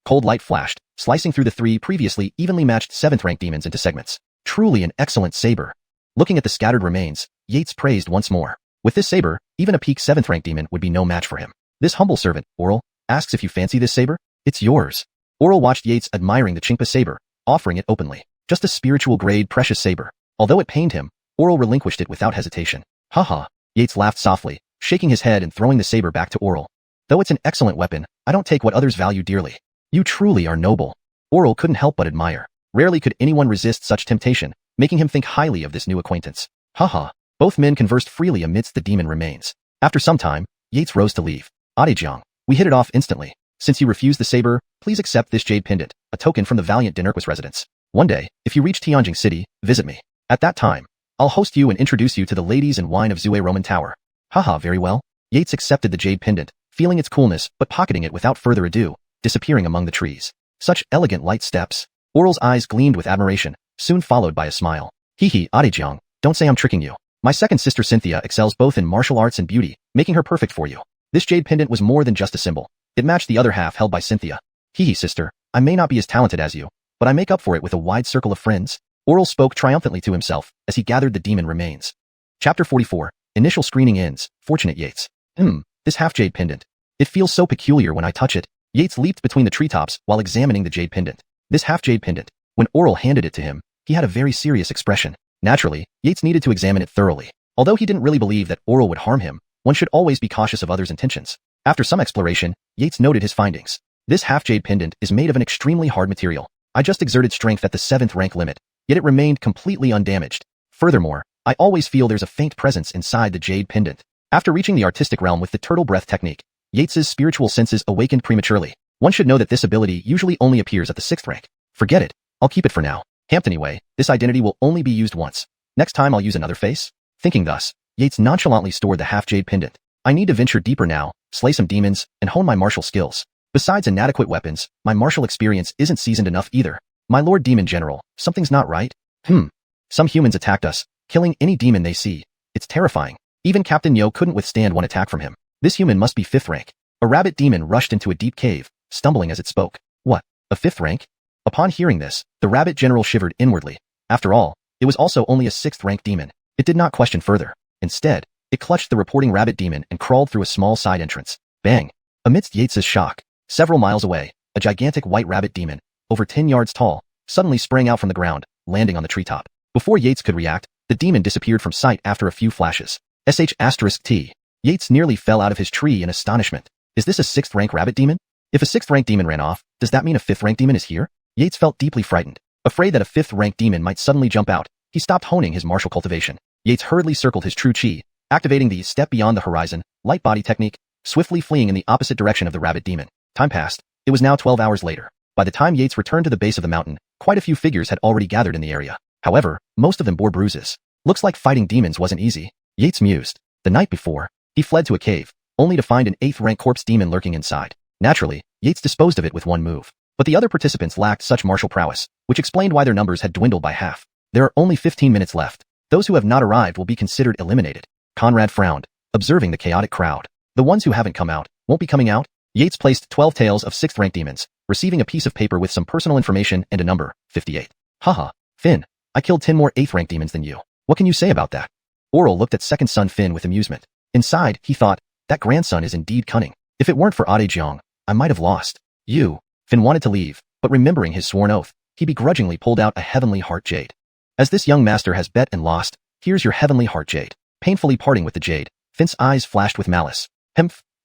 Cold light flashed, slicing through the 3 previously evenly matched 7th-rank demons into segments. Truly an excellent saber. Looking at the scattered remains, Yates praised once more. With this saber, even a peak 7th-rank demon would be no match for him. This humble servant, Oral, asks if you fancy this saber. It's yours. Oral watched Yates admiring the Qingpa saber, offering it openly. Just a spiritual-grade precious saber. Although it pained him, Oral relinquished it without hesitation. Haha. Yates laughed softly, shaking his head and throwing the saber back to Oral. Though it's an excellent weapon, I don't take what others value dearly. You truly are noble. Oral couldn't help but admire. Rarely could anyone resist such temptation, making him think highly of this new acquaintance. Haha. Both men conversed freely amidst the demon remains. After some time, Yates rose to leave. Adejiang, we hit it off instantly. Since you refused the saber, please accept this jade pendant, a token from the valiant Dinurquist residence. One day, if you reach Tianjing City, visit me. At that time, I'll host you and introduce you to the ladies and wine of Zue Roman Tower. Haha, very well. Yates accepted the jade pendant, feeling its coolness but pocketing it without further ado, disappearing among the trees. Such elegant light steps. Oral's eyes gleamed with admiration, soon followed by a smile. Hee Adejiang, don't say I'm tricking you. My second sister Xianxia excels both in martial arts and beauty, making her perfect for you. This jade pendant was more than just a symbol. It matched the other half held by Xianxia. Hee sister, I may not be as talented as you, but I make up for it with a wide circle of friends. Oral spoke triumphantly to himself as he gathered the demon remains. Chapter 44. Initial screening ends. Fortunate Yates. This half-jade pendant. It feels so peculiar when I touch it. Yates leaped between the treetops while examining the jade pendant. This half-jade pendant. When Oral handed it to him, he had a very serious expression. Naturally, Yates needed to examine it thoroughly. Although he didn't really believe that Oral would harm him, one should always be cautious of others' intentions. After some exploration, Yates noted his findings. This half-jade pendant is made of an extremely hard material. I just exerted strength at the 7th rank limit, yet it remained completely undamaged. Furthermore, I always feel there's a faint presence inside the jade pendant. After reaching the artistic realm with the turtle breath technique, Yates's spiritual senses awakened prematurely. One should know that this ability usually only appears at the 6th rank. Forget it. I'll keep it for now. Anyway, this identity will only be used once. Next time I'll use another face. Thinking thus, Yates nonchalantly stored the half-jade pendant. I need to venture deeper now, slay some demons, and hone my martial skills. Besides inadequate weapons, my martial experience isn't seasoned enough either. My Lord Demon General, something's not right. Some humans attacked us, killing any demon they see. It's terrifying. Even Captain Yo couldn't withstand one attack from him. This human must be 5th rank. A rabbit demon rushed into a deep cave, stumbling as it spoke. What? A 5th rank? Upon hearing this, the rabbit general shivered inwardly. After all, it was also only a 6th rank demon. It did not question further. Instead, it clutched the reporting rabbit demon and crawled through a small side entrance. Bang! Amidst Yates's shock, several miles away, a gigantic white rabbit demon, over 10 yards tall, suddenly sprang out from the ground, landing on the treetop. Before Yates could react, the demon disappeared from sight after a few flashes. **T. Yates nearly fell out of his tree in astonishment. Is this a 6th rank rabbit demon? If a 6th rank demon ran off, does that mean a 5th rank demon is here? Yates felt deeply frightened. Afraid that a 5th rank demon might suddenly jump out, he stopped honing his martial cultivation. Yates hurriedly circled his true chi, activating the step beyond the horizon, light body technique, swiftly fleeing in the opposite direction of the rabbit demon. Time passed. It was now 12 hours later. By the time Yates returned to the base of the mountain, quite a few figures had already gathered in the area. However, most of them bore bruises. Looks like fighting demons wasn't easy. Yates mused. The night before, he fled to a cave, only to find an 8th rank corpse demon lurking inside. Naturally, Yates disposed of it with one move. But the other participants lacked such martial prowess, which explained why their numbers had dwindled by half. There are only 15 minutes left. Those who have not arrived will be considered eliminated. Conrad frowned, observing the chaotic crowd. The ones who haven't come out, won't be coming out? Yates placed 12 tails of 6th rank demons, receiving a piece of paper with some personal information and a number, 58. Haha, Finn, I killed 10 more 8th rank demons than you. What can you say about that? Oral looked at second son Finn with amusement. Inside, he thought, that grandson is indeed cunning. If it weren't for Adejiang, I might have lost. Finn wanted to leave, but remembering his sworn oath, he begrudgingly pulled out a heavenly heart jade. As this young master has bet and lost, here's your heavenly heart jade. Painfully parting with the jade, Finn's eyes flashed with malice.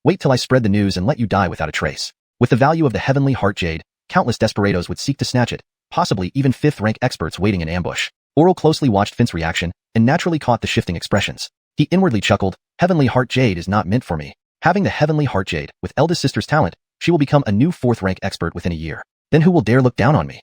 Wait till I spread the news and let you die without a trace. With the value of the heavenly heart jade, countless desperados would seek to snatch it, possibly even 5th rank experts waiting in ambush. Oral closely watched Finn's reaction and naturally caught the shifting expressions. He inwardly chuckled, heavenly heart jade is not meant for me. Having the heavenly heart jade, with eldest sister's talent, she will become a new 4th rank expert within a year. Then who will dare look down on me?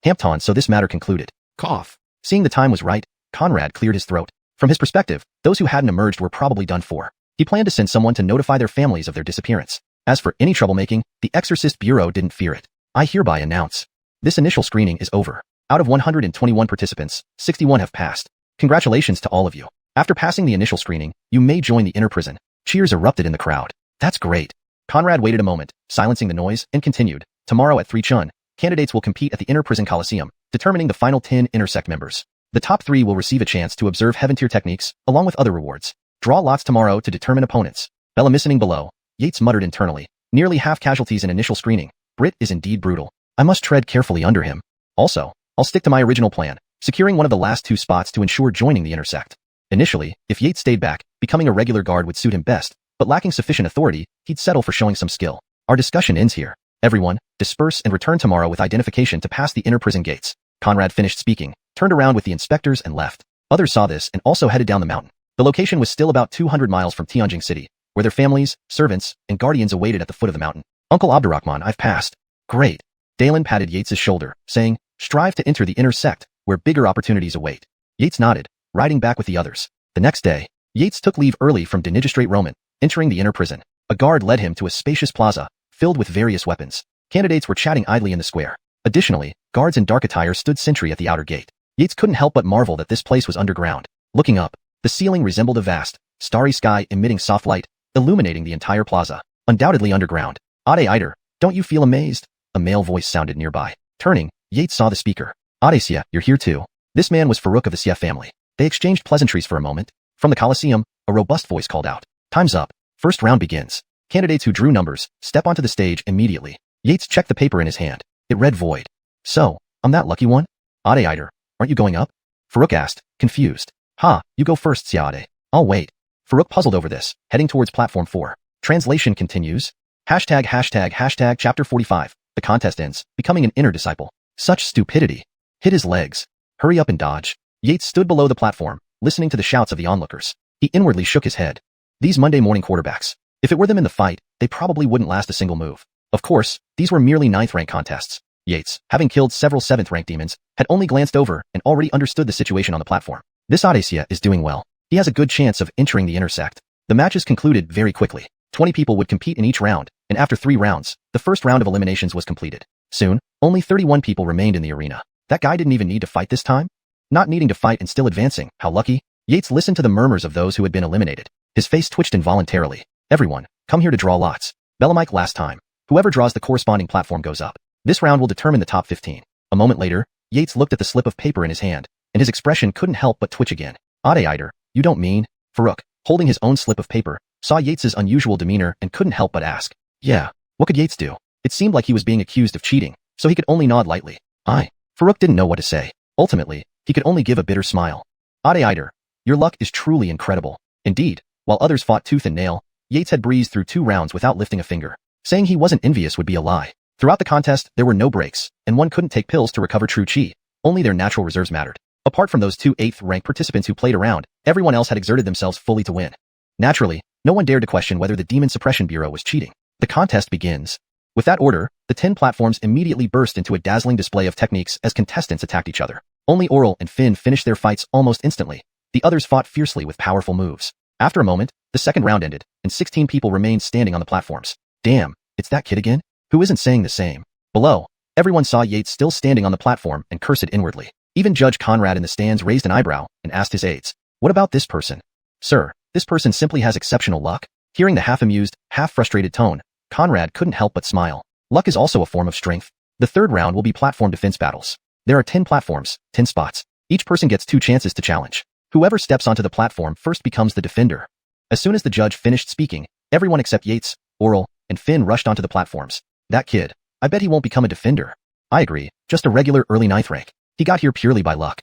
Hampton. So this matter concluded. Cough. Seeing the time was right, Conrad cleared his throat. From his perspective, those who hadn't emerged were probably done for. He planned to send someone to notify their families of their disappearance. As for any troublemaking, the Exorcist Bureau didn't fear it. I hereby announce. This initial screening is over. Out of 121 participants, 61 have passed. Congratulations to all of you. After passing the initial screening, you may join the inner prison. Cheers erupted in the crowd. That's great. Conrad waited a moment, silencing the noise, and continued. Tomorrow at 3 Chun, candidates will compete at the Inner Prison Coliseum, determining the final 10 intersect members. The top 3 will receive a chance to observe heaven tier techniques, along with other rewards. Draw lots tomorrow to determine opponents. Bellamissing below, Yates muttered internally. Nearly half casualties in initial screening. Brit is indeed brutal. I must tread carefully under him. Also, I'll stick to my original plan, securing one of the last 2 spots to ensure joining the intersect. Initially, if Yates stayed back, becoming a regular guard would suit him best, but lacking sufficient authority, he'd settle for showing some skill. Our discussion ends here. Everyone, disperse and return tomorrow with identification to pass the inner prison gates. Conrad finished speaking, turned around with the inspectors and left. Others saw this and also headed down the mountain. The location was still about 200 miles from Tianjin City, where their families, servants, and guardians awaited at the foot of the mountain. Uncle Abdurrahman, I've passed. Great. Dalen patted Yates's shoulder, saying, strive to enter the inner sect, where bigger opportunities await. Yates nodded, riding back with the others. The next day, Yates took leave early from Dynasty Roman, entering the inner prison. A guard led him to a spacious plaza, filled with various weapons. Candidates were chatting idly in the square. Additionally, guards in dark attire stood sentry at the outer gate. Yates couldn't help but marvel that this place was underground. Looking up, the ceiling resembled a vast, starry sky emitting soft light, illuminating the entire plaza. Undoubtedly underground. Ade Eider, don't you feel amazed? A male voice sounded nearby. Turning, Yates saw the speaker. Ade, you're here too. This man was Farouk of the Xia family. They exchanged pleasantries for a moment. From the Colosseum, a robust voice called out. Time's up. First round begins. Candidates who drew numbers, step onto the stage immediately. Yates checked the paper in his hand. It read void. So, I'm that lucky one? Ade Eider, aren't you going up? Farouk asked, confused. Ha, you go first, Xiade. I'll wait. Farouk puzzled over this, heading towards platform 4. Translation continues. #### chapter 45. The contest ends, becoming an inner disciple. Such stupidity. Hit his legs. Hurry up and dodge. Yates stood below the platform, listening to the shouts of the onlookers. He inwardly shook his head. These Monday morning quarterbacks. If it were them in the fight, they probably wouldn't last a single move. Of course, these were merely 9th rank contests. Yates, having killed several 7th rank demons, had only glanced over and already understood the situation on the platform. This Odyssea is doing well. He has a good chance of entering the inner sect. The matches concluded very quickly. 20 people would compete in each round, and after 3 rounds, the first round of eliminations was completed. Soon, only 31 people remained in the arena. That guy didn't even need to fight this time? Not needing to fight and still advancing, how lucky? Yates listened to the murmurs of those who had been eliminated. His face twitched involuntarily. Everyone, come here to draw lots. Bellamike last time. Whoever draws the corresponding platform goes up. This round will determine the top 15. A moment later, Yates looked at the slip of paper in his hand, and his expression couldn't help but twitch again. Ade Eider, you don't mean? Farouk, holding his own slip of paper, saw Yates's unusual demeanor and couldn't help but ask. Yeah, what could Yates do? It seemed like he was being accused of cheating, so he could only nod lightly. Farouk didn't know what to say. Ultimately, he could only give a bitter smile. Ade Eider, your luck is truly incredible. Indeed, while others fought tooth and nail, Yates had breezed through 2 rounds without lifting a finger. Saying he wasn't envious would be a lie. Throughout the contest, there were no breaks, and one couldn't take pills to recover true chi. Only their natural reserves mattered. Apart from those 2 8th-ranked participants who played around, everyone else had exerted themselves fully to win. Naturally, no one dared to question whether the Demon Suppression Bureau was cheating. The contest begins. With that order, the 10 platforms immediately burst into a dazzling display of techniques as contestants attacked each other. Only Oral and Finn finished their fights almost instantly. The others fought fiercely with powerful moves. After a moment, the second round ended, and 16 people remained standing on the platforms. Damn, it's that kid again? Who isn't saying the same? Below, everyone saw Yates still standing on the platform and cursed inwardly. Even Judge Conrad in the stands raised an eyebrow and asked his aides, what about this person? Sir, this person simply has exceptional luck. Hearing the half-amused, half-frustrated tone, Conrad couldn't help but smile. Luck is also a form of strength. The third round will be platform defense battles. There are 10 platforms, 10 spots. Each person gets 2 chances to challenge. Whoever steps onto the platform first becomes the defender. As soon as the judge finished speaking, everyone except Yates, Oral, and Finn rushed onto the platforms. That kid, I bet he won't become a defender. I agree, just a regular early 9th rank. He got here purely by luck.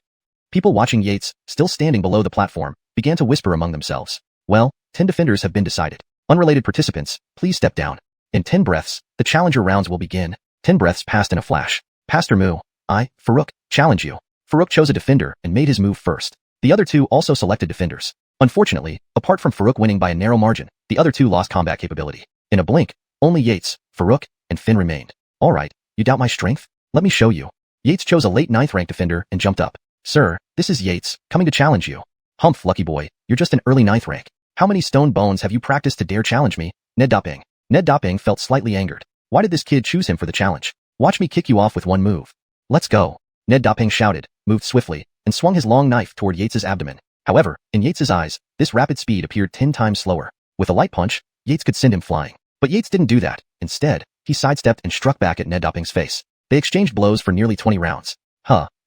People watching Yates, still standing below the platform, began to whisper among themselves. Well, 10 defenders have been decided. Unrelated participants, please step down. In 10 breaths, the challenger rounds will begin. 10 breaths passed in a flash. Pastor Mu, I, Farouk, challenge you. Farouk chose a defender and made his move first. The other 2 also selected defenders. Unfortunately, apart from Farouk winning by a narrow margin, the other 2 lost combat capability. In a blink, only Yates, Farouk, and Finn remained. Alright, you doubt my strength? Let me show you. Yates chose a late 9th rank defender and jumped up. Sir, this is Yates, coming to challenge you. Humph, lucky boy, you're just an early 9th rank. How many stone bones have you practiced to dare challenge me? Ned Doping. Ned Doping felt slightly angered. Why did this kid choose him for the challenge? Watch me kick you off with one move. Let's go. Ned Doping shouted, moved swiftly, and swung his long knife toward Yates's abdomen. However, in Yates's eyes, this rapid speed appeared 10 times slower. With a light punch, Yates could send him flying. But Yates didn't do that. Instead, he sidestepped and struck back at Ned Doping's face. They exchanged blows for nearly 20 rounds.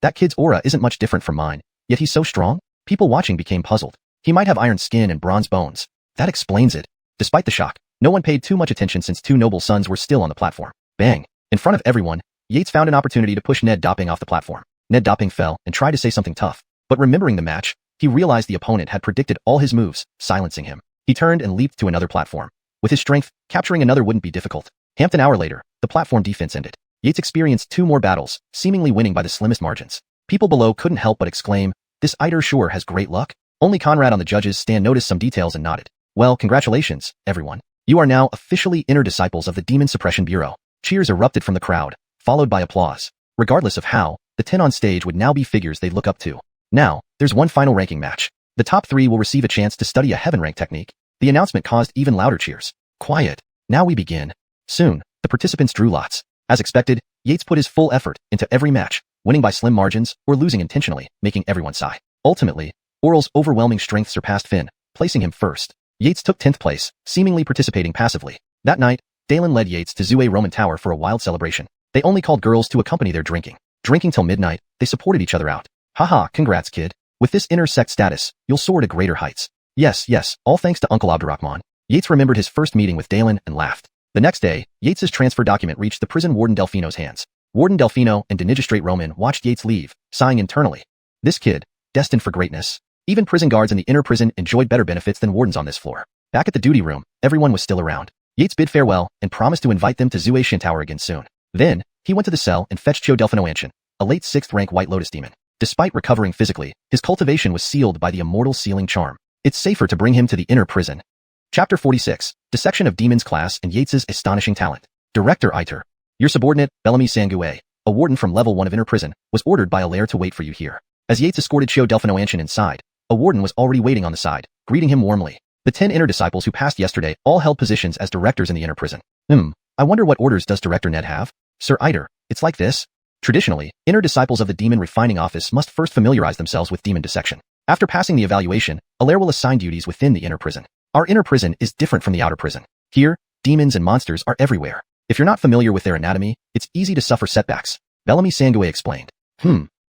That kid's aura isn't much different from mine, yet he's so strong? People watching became puzzled. He might have iron skin and bronze bones. That explains it. Despite the shock, no one paid too much attention since 2 noble sons were still on the platform. Bang! In front of everyone, Yates found an opportunity to push Ned Doping off the platform. Ned Doping fell and tried to say something tough, but remembering the match, he realized the opponent had predicted all his moves, silencing him. He turned and leaped to another platform. With his strength, capturing another wouldn't be difficult. Half an hour later, the platform defense ended. Yates experienced 2 more battles, seemingly winning by the slimmest margins. People below couldn't help but exclaim, "This Eider sure has great luck." Only Conrad on the judges' stand noticed some details and nodded. "Well, congratulations, everyone. You are now officially inner disciples of the Demon Suppression Bureau." Cheers erupted from the crowd, followed by applause. Regardless of how, the 10 on stage would now be figures they'd look up to. Now, there's one final ranking match. The top 3 will receive a chance to study a heaven rank technique. The announcement caused even louder cheers. Quiet. Now we begin. Soon, the participants drew lots. As expected, Yates put his full effort into every match, winning by slim margins or losing intentionally, making everyone sigh. Ultimately, Oral's overwhelming strength surpassed Finn, placing him first. Yates took 10th place, seemingly participating passively. That night, Dalen led Yates to Zue Roman Tower for a wild celebration. They only called girls to accompany their drinking. Drinking till midnight, they supported each other out. Haha, congrats kid. With this inner sect status, you'll soar to greater heights. Yes, all thanks to Uncle Abdurrahman. Yates remembered his first meeting with Dalen and laughed. The next day, Yates's transfer document reached the prison warden Delfino's hands. Warden Delfino and Dinigistrate Roman watched Yates leave, sighing internally. This kid, destined for greatness. Even prison guards in the inner prison enjoyed better benefits than wardens on this floor. Back at the duty room, everyone was still around. Yates bid farewell and promised to invite them to Zue Shin Tower again soon. Then, he went to the cell and fetched Cho Delfino Anshin, a late 6th rank White Lotus demon. Despite recovering physically, his cultivation was sealed by the immortal sealing charm. It's safer to bring him to the inner prison. Chapter 46, Dissection of Demons Class and Yates's Astonishing Talent. Director Iter. Your subordinate, Bellamy Sangue, a warden from level 1 of inner prison, was ordered by Alaire to wait for you here. As Yates escorted Cho Delfino Anshin inside, a warden was already waiting on the side, greeting him warmly. The 10 inner disciples who passed yesterday all held positions as directors in the inner prison. I wonder what orders does Director Ned have? Sir Iter, it's like this. Traditionally, inner disciples of the Demon Refining Office must first familiarize themselves with demon dissection. After passing the evaluation, Alaire will assign duties within the inner prison. Our inner prison is different from the outer prison. Here, demons and monsters are everywhere. If you're not familiar with their anatomy, it's easy to suffer setbacks. Bellamy Sangue explained.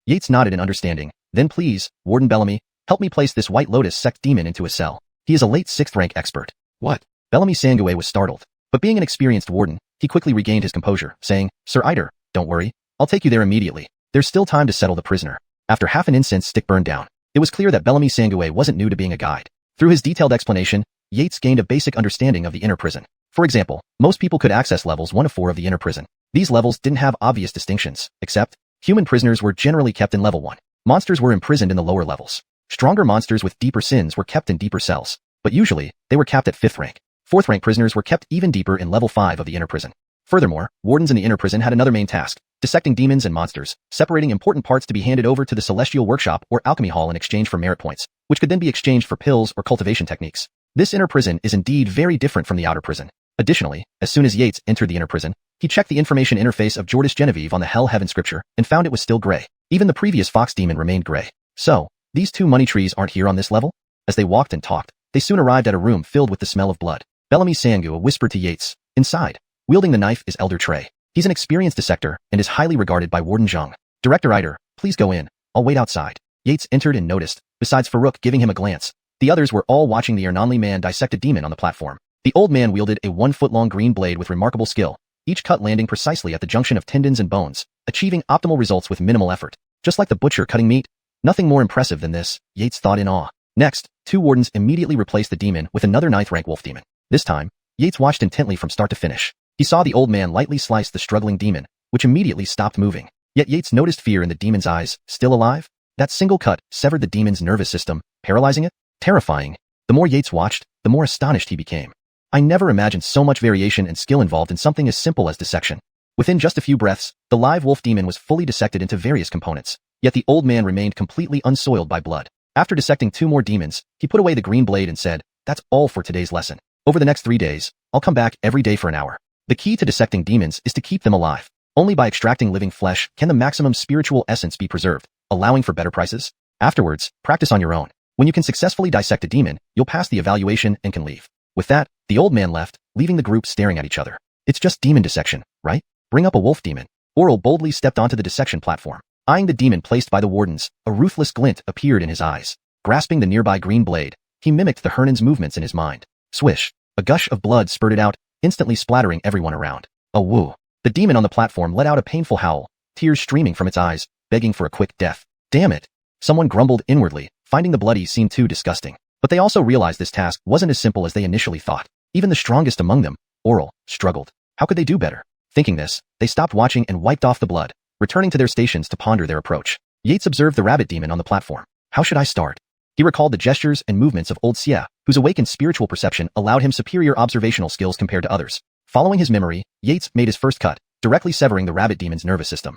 Yates nodded in understanding. Then please, Warden Bellamy, help me place this White Lotus sect demon into a cell. He is a late 6th rank expert. What? Bellamy Sangue was startled. But being an experienced warden, he quickly regained his composure, saying, Sir Iter, don't worry. I'll take you there immediately. There's still time to settle the prisoner. After half an incense stick burned down, it was clear that Bellamy Sangue wasn't new to being a guide. Through his detailed explanation, Yates gained a basic understanding of the inner prison. For example, most people could access levels 1 of 4 of the inner prison. These levels didn't have obvious distinctions, except human prisoners were generally kept in level 1. Monsters were imprisoned in the lower levels. Stronger monsters with deeper sins were kept in deeper cells, but usually, they were capped at 5th rank. 4th rank prisoners were kept even deeper in level 5 of the inner prison. Furthermore, wardens in the inner prison had another main task, dissecting demons and monsters, separating important parts to be handed over to the Celestial Workshop or Alchemy Hall in exchange for merit points, which could then be exchanged for pills or cultivation techniques. This inner prison is indeed very different from the outer prison. Additionally, as soon as Yates entered the inner prison, he checked the information interface of Jordis Genevieve on the Hell Heaven scripture and found it was still gray. Even the previous fox demon remained gray. So, these 2 money trees aren't here on this level? As they walked and talked, they soon arrived at a room filled with the smell of blood. Bellamy Sangue whispered to Yates. Inside, wielding the knife is Elder Trey. He's an experienced dissector and is highly regarded by Warden Zhang. Director Iter, please go in. I'll wait outside. Yates entered and noticed, besides Farouk giving him a glance, the others were all watching the Ernonli man dissect a demon on the platform. The old man wielded a 1-foot-long green blade with remarkable skill, each cut landing precisely at the junction of tendons and bones, achieving optimal results with minimal effort. Just like the butcher cutting meat. Nothing more impressive than this, Yates thought in awe. Next, 2 wardens immediately replaced the demon with another 9th rank wolf demon. This time, Yates watched intently from start to finish. He saw the old man lightly slice the struggling demon, which immediately stopped moving. Yet Yates noticed fear in the demon's eyes. Still alive? That single cut severed the demon's nervous system, paralyzing it? Terrifying. The more Yates watched, the more astonished he became. I never imagined so much variation and skill involved in something as simple as dissection. Within just a few breaths, the live wolf demon was fully dissected into various components, yet the old man remained completely unsoiled by blood. After dissecting 2 more demons, he put away the green blade and said, That's all for today's lesson. Over the next 3 days, I'll come back every day for an hour. The key to dissecting demons is to keep them alive. Only by extracting living flesh can the maximum spiritual essence be preserved, allowing for better prices. Afterwards, practice on your own. When you can successfully dissect a demon, you'll pass the evaluation and can leave. With that, the old man left, leaving the group staring at each other. It's just demon dissection, right? Bring up a wolf demon. Oral boldly stepped onto the dissection platform. Eyeing the demon placed by the wardens, a ruthless glint appeared in his eyes. Grasping the nearby green blade, he mimicked the Hernan's movements in his mind. Swish. A gush of blood spurted out, instantly splattering everyone around. A woo. The demon on the platform let out a painful howl, tears streaming from its eyes, begging for a quick death. Damn it. Someone grumbled inwardly, finding the bloody scene too disgusting. But they also realized this task wasn't as simple as they initially thought. Even the strongest among them, Oral, struggled. How could they do better? Thinking this, they stopped watching and wiped off the blood, returning to their stations to ponder their approach. Yates observed the rabbit demon on the platform. How should I start? He recalled the gestures and movements of old Wuxia, whose awakened spiritual perception allowed him superior observational skills compared to others. Following his memory, Yates made his first cut, directly severing the rabbit demon's nervous system.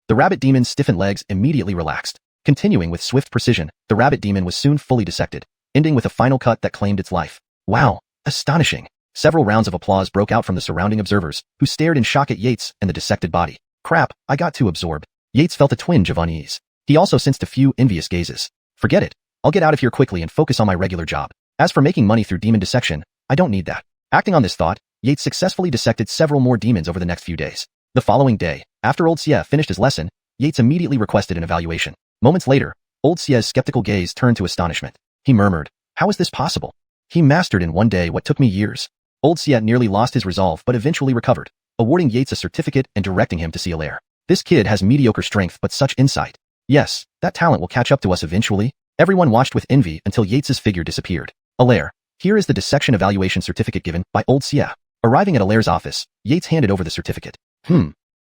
The rabbit demon's stiffened legs immediately relaxed. Continuing with swift precision, the rabbit demon was soon fully dissected, ending with a final cut that claimed its life. Wow! Astonishing! Several rounds of applause broke out from the surrounding observers, who stared in shock at Yates and the dissected body. Crap, I got too absorbed. Yates felt a twinge of unease. He also sensed a few envious gazes. Forget it. I'll get out of here quickly and focus on my regular job. As for making money through demon dissection, I don't need that. Acting on this thought, Yates successfully dissected several more demons over the next few days. The following day, after old Wuxia finished his lesson, Yates immediately requested an evaluation. Moments later, old Xia's skeptical gaze turned to astonishment. He murmured, "How is this possible? He mastered in one day what took me years." Old Xia nearly lost his resolve but eventually recovered, awarding Yates a certificate and directing him to see Allaire. This kid has mediocre strength but such insight. Yes, that talent will catch up to us eventually. Everyone watched with envy until Yates's figure disappeared. Allaire, here is the dissection evaluation certificate given by old Wuxia. Arriving at Allaire's office, Yates handed over the certificate.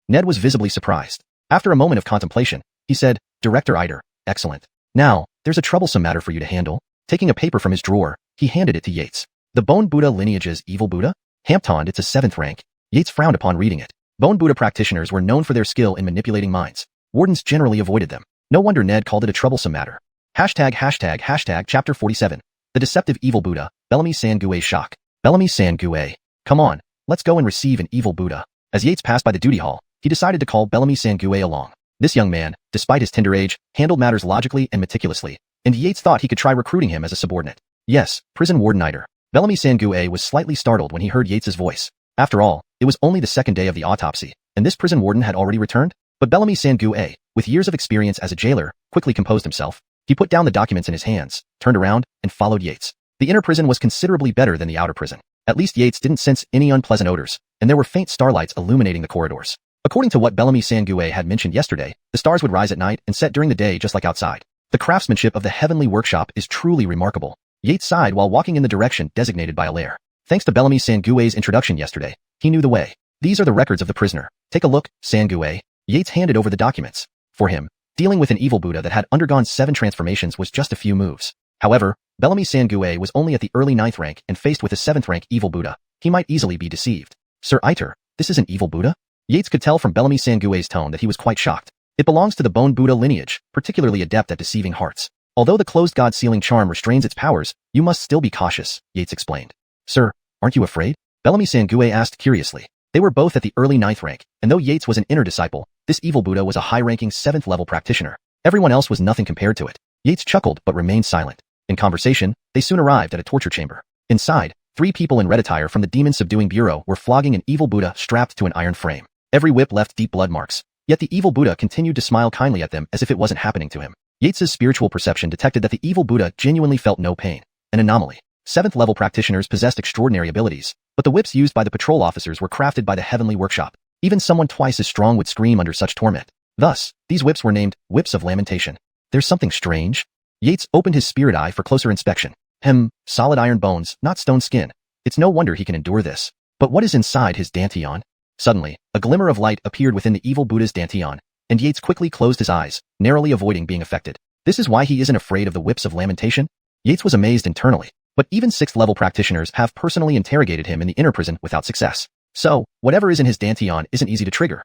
Ned was visibly surprised. After a moment of contemplation, he said, "Director Eider, excellent. Now, there's a troublesome matter for you to handle." Taking a paper from his drawer, he handed it to Yates. The Bone Buddha lineage's Evil Buddha? Hampton, it's a 7th rank. Yates frowned upon reading it. Bone Buddha practitioners were known for their skill in manipulating minds. Wardens generally avoided them. No wonder Ned called it a troublesome matter. Chapter 47. The Deceptive Evil Buddha, Bellamy San-Gue's Shock. Bellamy San-Gue. Come on, let's go and receive an Evil Buddha. As Yates passed by the duty hall, he decided to call Bellamy San-Gue along. This young man, despite his tender age, handled matters logically and meticulously, and Yates thought he could try recruiting him as a subordinate. Yes, prison warden Eider. Bellamy San-Gue was slightly startled when he heard Yates's voice. After all, it was only the second day of the autopsy, and this prison warden had already returned? But Bellamy San-Gue, with years of experience as a jailer, quickly composed himself. He put down the documents in his hands, turned around, and followed Yates. The inner prison was considerably better than the outer prison. At least Yates didn't sense any unpleasant odors, and there were faint starlights illuminating the corridors. According to what Bellamy San-Gue had mentioned yesterday, the stars would rise at night and set during the day just like outside. The craftsmanship of the heavenly workshop is truly remarkable. Yates sighed while walking in the direction designated by Allaire. Thanks to Bellamy San-Gue's introduction yesterday, he knew the way. These are the records of the prisoner. Take a look, San-Gue. Yates handed over the documents. For him, dealing with an evil Buddha that had undergone 7 transformations was just a few moves. However, Bellamy San-Gue was only at the early 9th rank and faced with a 7th rank evil Buddha. He might easily be deceived. Sir Eider, this is an evil Buddha? Yates could tell from Bellamy San-Gue's tone that he was quite shocked. It belongs to the Bone Buddha lineage, particularly adept at deceiving hearts. Although the closed god sealing charm restrains its powers, you must still be cautious, Yates explained. Sir, aren't you afraid? Bellamy San-Gue asked curiously. They were both at the early 9th rank, and though Yates was an inner disciple, this evil Buddha was a high-ranking 7th level practitioner. Everyone else was nothing compared to it. Yates chuckled but remained silent. In conversation, they soon arrived at a torture chamber. Inside, 3 people in red attire from the Demon Subduing Bureau were flogging an evil Buddha strapped to an iron frame. Every whip left deep blood marks, yet the evil Buddha continued to smile kindly at them as if it wasn't happening to him. Yates's spiritual perception detected that the evil Buddha genuinely felt no pain, an anomaly. 7th level practitioners possessed extraordinary abilities, but the whips used by the patrol officers were crafted by the heavenly workshop. Even someone twice as strong would scream under such torment. Thus, these whips were named Whips of Lamentation. There's something strange. Yates opened his spirit eye for closer inspection. Solid iron bones, not stone skin. It's no wonder he can endure this. But what is inside his dantian? Suddenly, a glimmer of light appeared within the evil Buddha's dantian, and Yates quickly closed his eyes, narrowly avoiding being affected. This is why he isn't afraid of the Whips of Lamentation? Yates was amazed internally. But even 6th level practitioners have personally interrogated him in the inner prison without success. So, whatever is in his dantian isn't easy to trigger.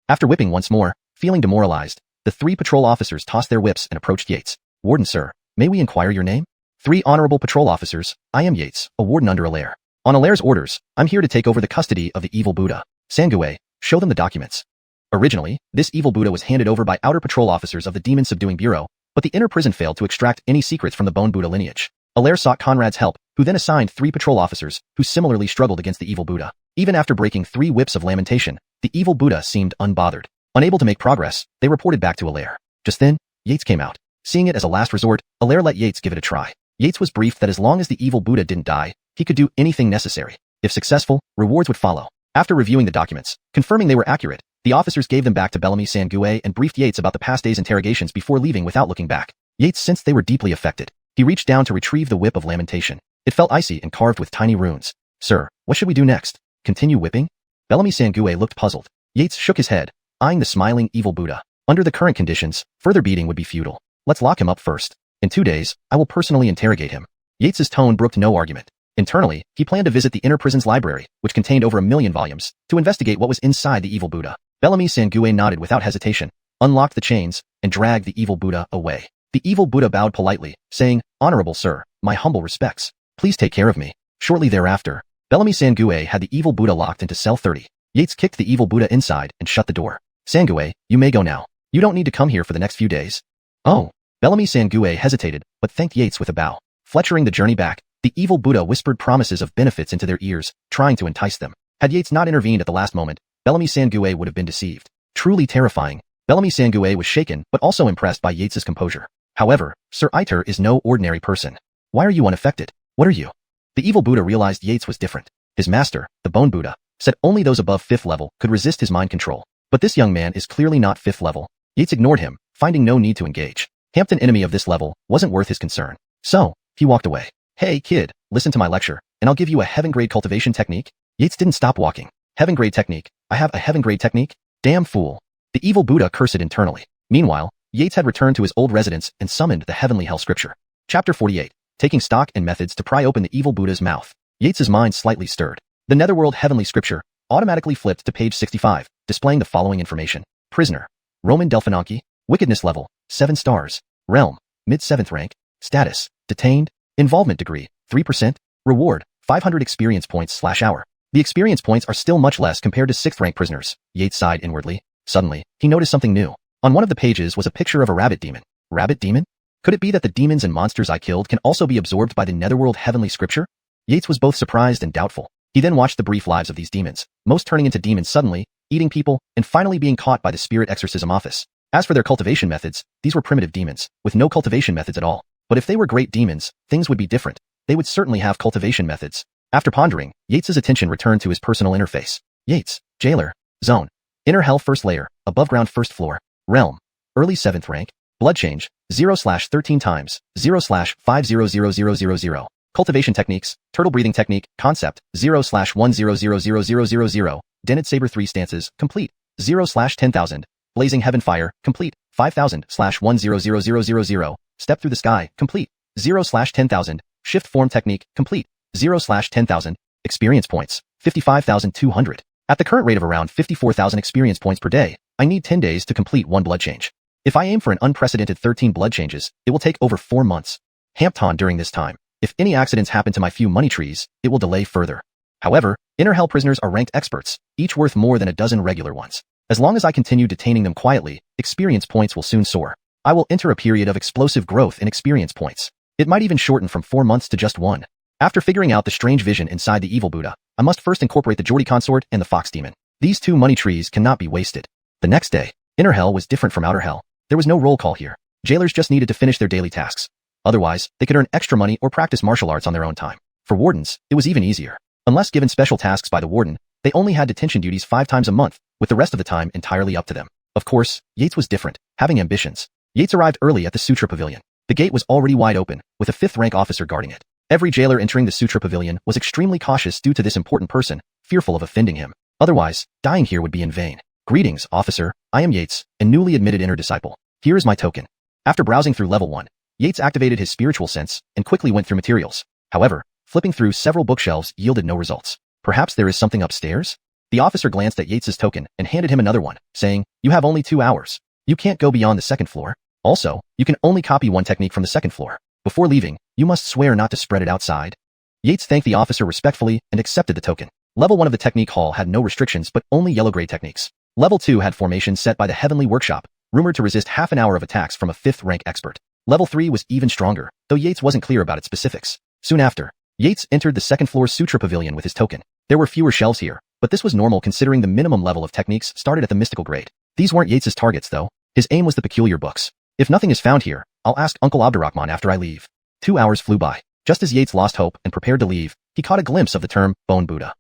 After whipping once more, feeling demoralized, the 3 patrol officers tossed their whips and approached Yates. Warden sir, may we inquire your name? 3 honorable patrol officers, I am Yates, a warden under Allaire. On Allaire's orders, I'm here to take over the custody of the evil Buddha. San-Gue, show them the documents. Originally, this evil Buddha was handed over by outer patrol officers of the Demon Subduing Bureau, but the inner prison failed to extract any secrets from the Bone Buddha lineage. Allaire sought Conrad's help, who then assigned 3 patrol officers, who similarly struggled against the evil Buddha. Even after breaking 3 whips of lamentation, the evil Buddha seemed unbothered. Unable to make progress, they reported back to Allaire. Just then, Yates came out. Seeing it as a last resort, Allaire let Yates give it a try. Yates was briefed that as long as the evil Buddha didn't die, he could do anything necessary. If successful, rewards would follow. After reviewing the documents, confirming they were accurate, the officers gave them back to Bellamy San-Gue and briefed Yates about the past day's interrogations before leaving without looking back. Yates sensed they were deeply affected. He reached down to retrieve the whip of lamentation. It felt icy and carved with tiny runes. Sir, what should we do next? Continue whipping? Bellamy Sangue looked puzzled. Yates shook his head, eyeing the smiling evil Buddha. Under the current conditions, further beating would be futile. Let's lock him up first. In 2 days, I will personally interrogate him. Yates's tone brooked no argument. Internally, he planned to visit the inner prison's library, which contained over 1,000,000 volumes, to investigate what was inside the evil Buddha. Bellamy Sangue nodded without hesitation, unlocked the chains, and dragged the evil Buddha away. The evil Buddha bowed politely, saying, "Honorable sir, my humble respects. Please take care of me." Shortly thereafter, Bellamy Sangue had the evil Buddha locked into cell 30. Yates kicked the evil Buddha inside and shut the door. "Sangue, you may go now. You don't need to come here for the next few days." "Oh." Bellamy Sangue hesitated, but thanked Yates with a bow. Fletchering the journey back, the evil Buddha whispered promises of benefits into their ears, trying to entice them. Had Yates not intervened at the last moment, Bellamy Sangue would have been deceived. Truly terrifying. Bellamy Sangue was shaken, but also impressed by Yates's composure. However, Sir Iter is no ordinary person. Why are you unaffected? What are you? The evil Buddha realized Yates was different. His master, the Bone Buddha, said only those above 5th level could resist his mind control. But this young man is clearly not 5th level. Yates ignored him, finding no need to engage. Hampton enemy of this level wasn't worth his concern. So, he walked away. "Hey kid, listen to my lecture, and I'll give you a heaven-grade cultivation technique." Yates didn't stop walking. "Heaven-grade technique? I have a heaven-grade technique? Damn fool." The evil Buddha cursed internally. Meanwhile, Yates had returned to his old residence and summoned the heavenly hell scripture. Chapter 48. Taking stock and methods to pry open the evil Buddha's mouth. Yates's mind slightly stirred. The Netherworld heavenly scripture automatically flipped to page 65, displaying the following information. Prisoner. Roman Delphinonki. Wickedness level, 7 stars. Realm, mid-7th rank. Status, detained. Involvement degree, 3%. Reward, 500 experience points/hour. The experience points are still much less compared to 6th rank prisoners. Yates sighed inwardly. Suddenly, he noticed something new. On one of the pages was a picture of a rabbit demon. Rabbit demon? Could it be that the demons and monsters I killed can also be absorbed by the Netherworld heavenly scripture? Yates was both surprised and doubtful. He then watched the brief lives of these demons, most turning into demons suddenly, eating people, and finally being caught by the spirit exorcism office. As for their cultivation methods, these were primitive demons, with no cultivation methods at all. But if they were great demons, things would be different. They would certainly have cultivation methods. After pondering, Yates's attention returned to his personal interface. Yates, Jailer, Zone, Inner Hell First Layer, Above Ground First Floor, Realm, Early 7th Rank, Blood Change, 0/13 times, 0/500000. Cultivation Techniques, Turtle Breathing Technique, Concept, 0/10000000. Dennet Saber 3 Stances, Complete, 0/10,000. Blazing Heaven Fire, Complete, 5000/100000. Step Through the Sky, Complete, 0/10,000. Shift Form Technique, Complete, 0/10,000. Experience Points, 55,200. At the current rate of around 54,000 experience points per day, I need 10 days to complete 1 blood change. If I aim for an unprecedented 13 blood changes, it will take over 4 months. Hampton during this time. If any accidents happen to my few money trees, it will delay further. However, Inner Hell prisoners are ranked experts, each worth more than a dozen regular ones. As long as I continue detaining them quietly, experience points will soon soar. I will enter a period of explosive growth in experience points. It might even shorten from 4 months to just 1. After figuring out the strange vision inside the evil Buddha, I must first incorporate the Geordie consort and the fox demon. These 2 money trees cannot be wasted. The next day, Inner Hell was different from Outer Hell. There was no roll call here. Jailers just needed to finish their daily tasks. Otherwise, they could earn extra money or practice martial arts on their own time. For wardens, it was even easier. Unless given special tasks by the warden, they only had detention duties 5 times a month, with the rest of the time entirely up to them. Of course, Yates was different, having ambitions. Yates arrived early at the Sutra Pavilion. The gate was already wide open, with a 5th rank officer guarding it. Every jailer entering the Sutra Pavilion was extremely cautious due to this important person, fearful of offending him. Otherwise, dying here would be in vain. Greetings, officer. I am Yates, a newly admitted inner disciple. Here is my token. After browsing through level 1, Yates activated his spiritual sense and quickly went through materials. However, flipping through several bookshelves yielded no results. Perhaps there is something upstairs? The officer glanced at Yates's token and handed him another one, saying, "You have only 2 hours. You can't go beyond the 2nd floor. Also, you can only copy 1 technique from the 2nd floor. Before leaving, you must swear not to spread it outside." Yates thanked the officer respectfully and accepted the token. Level 1 of the technique hall had no restrictions but only yellow-gray techniques. Level 2 had formations set by the Heavenly Workshop, rumored to resist half an hour of attacks from a 5th rank expert. Level 3 was even stronger, though Yates wasn't clear about its specifics. Soon after, Yates entered the 2nd floor Sutra Pavilion with his token. There were fewer shelves here, but this was normal considering the minimum level of techniques started at the mystical grade. These weren't Yates's targets though. His aim was the peculiar books. If nothing is found here, I'll ask Uncle Abdurrahman after I leave. 2 hours flew by. Just as Yates lost hope and prepared to leave, he caught a glimpse of the term, Bone Buddha.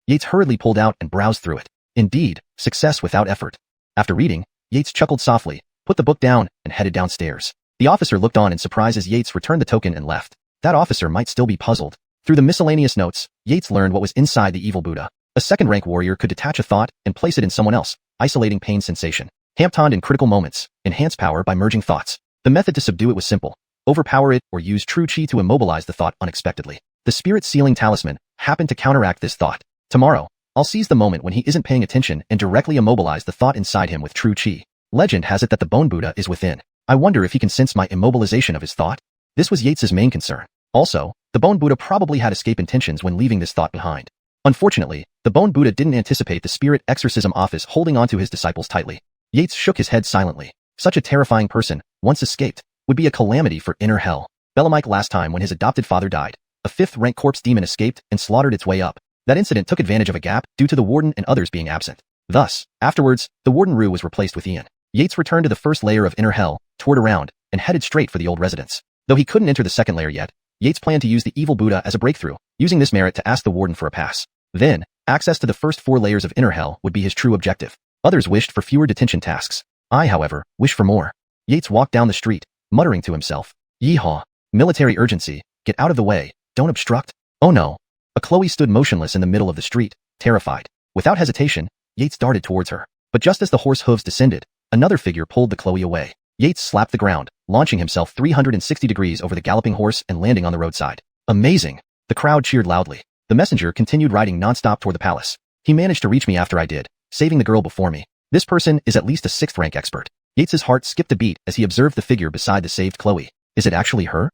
Yates hurriedly pulled out and browsed through it. Indeed, success without effort. After reading, Yates chuckled softly, put the book down, and headed downstairs. The officer looked on in surprise as Yates returned the token and left. That officer might still be puzzled. Through the miscellaneous notes, Yates learned what was inside the evil Buddha. A second-rank warrior could detach a thought and place it in someone else, isolating pain sensation. Hamptoned in critical moments, enhance power by merging thoughts. The method to subdue it was simple. Overpower it or use true qi to immobilize the thought unexpectedly. The spirit sealing talisman happened to counteract this thought. Tomorrow, I'll seize the moment when he isn't paying attention and directly immobilize the thought inside him with true qi. Legend has it that the bone Buddha is within. I wonder if he can sense my immobilization of his thought. This was Yates's main concern. Also, the bone Buddha probably had escape intentions when leaving this thought behind. Unfortunately, the bone Buddha didn't anticipate the spirit exorcism office holding onto his disciples tightly. Yates shook his head silently. Such a terrifying person, once escaped, would be a calamity for inner hell. Bellamike last time when his adopted father died. A 5th-rank corpse demon escaped and slaughtered its way up. That incident took advantage of a gap due to the warden and others being absent. Thus, afterwards, the warden Rue was replaced with Qian. Yates returned to the first layer of inner hell, toured around, and headed straight for the old residence. Though he couldn't enter the second layer yet, Yates planned to use the evil Buddha as a breakthrough, using this merit to ask the warden for a pass. Then, access to the first 4 layers of inner hell would be his true objective. Others wished for fewer detention tasks. I, however, wish for more. Yates walked down the street, muttering to himself. Yeehaw. Military urgency. Get out of the way. Don't obstruct. Oh no. A Chloe stood motionless in the middle of the street, terrified. Without hesitation, Yates darted towards her. But just as the horse hooves descended, another figure pulled the Chloe away. Yates slapped the ground, launching himself 360 degrees over the galloping horse and landing on the roadside. Amazing. The crowd cheered loudly. The messenger continued riding nonstop toward the palace. He managed to reach me after I did, saving the girl before me. This person is at least a 6th-rank expert. Yates's heart skipped a beat as he observed the figure beside the saved Chloe. Is it actually her?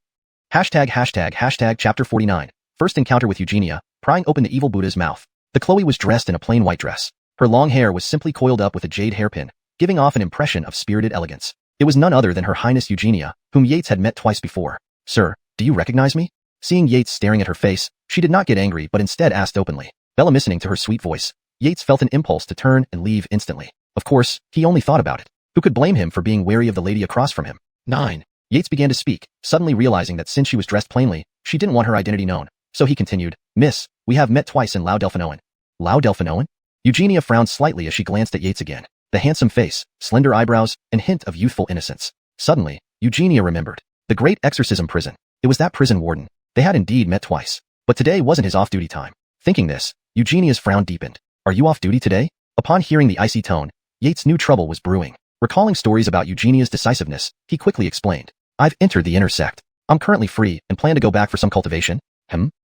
##### Chapter 49. First encounter with Eugenia, prying open the evil Buddha's mouth. The Chloe was dressed in a plain white dress. Her long hair was simply coiled up with a jade hairpin, giving off an impression of spirited elegance. It was none other than Her Highness Eugenia, whom Yates had met twice before. Sir, do you recognize me? Seeing Yates staring at her face, she did not get angry but instead asked openly. Listening to her sweet voice, Yates felt an impulse to turn and leave instantly. Of course, he only thought about it. Who could blame him for being wary of the lady across from him? 9. Yates began to speak, suddenly realizing that since she was dressed plainly, she didn't want her identity known. So he continued, Miss, we have met twice in Lao Delphinoan. Lao Delphinoan? Eugenia frowned slightly as she glanced at Yates again. The handsome face, slender eyebrows, and hint of youthful innocence. Suddenly, Eugenia remembered. The great exorcism prison. It was that prison warden. They had indeed met twice. But today wasn't his off-duty time. Thinking this, Eugenia's frown deepened. Are you off duty today? Upon hearing the icy tone, Yates knew trouble was brewing. Recalling stories about Eugenia's decisiveness, he quickly explained. I've entered the inner sect. I'm currently free and plan to go back for some cultivation.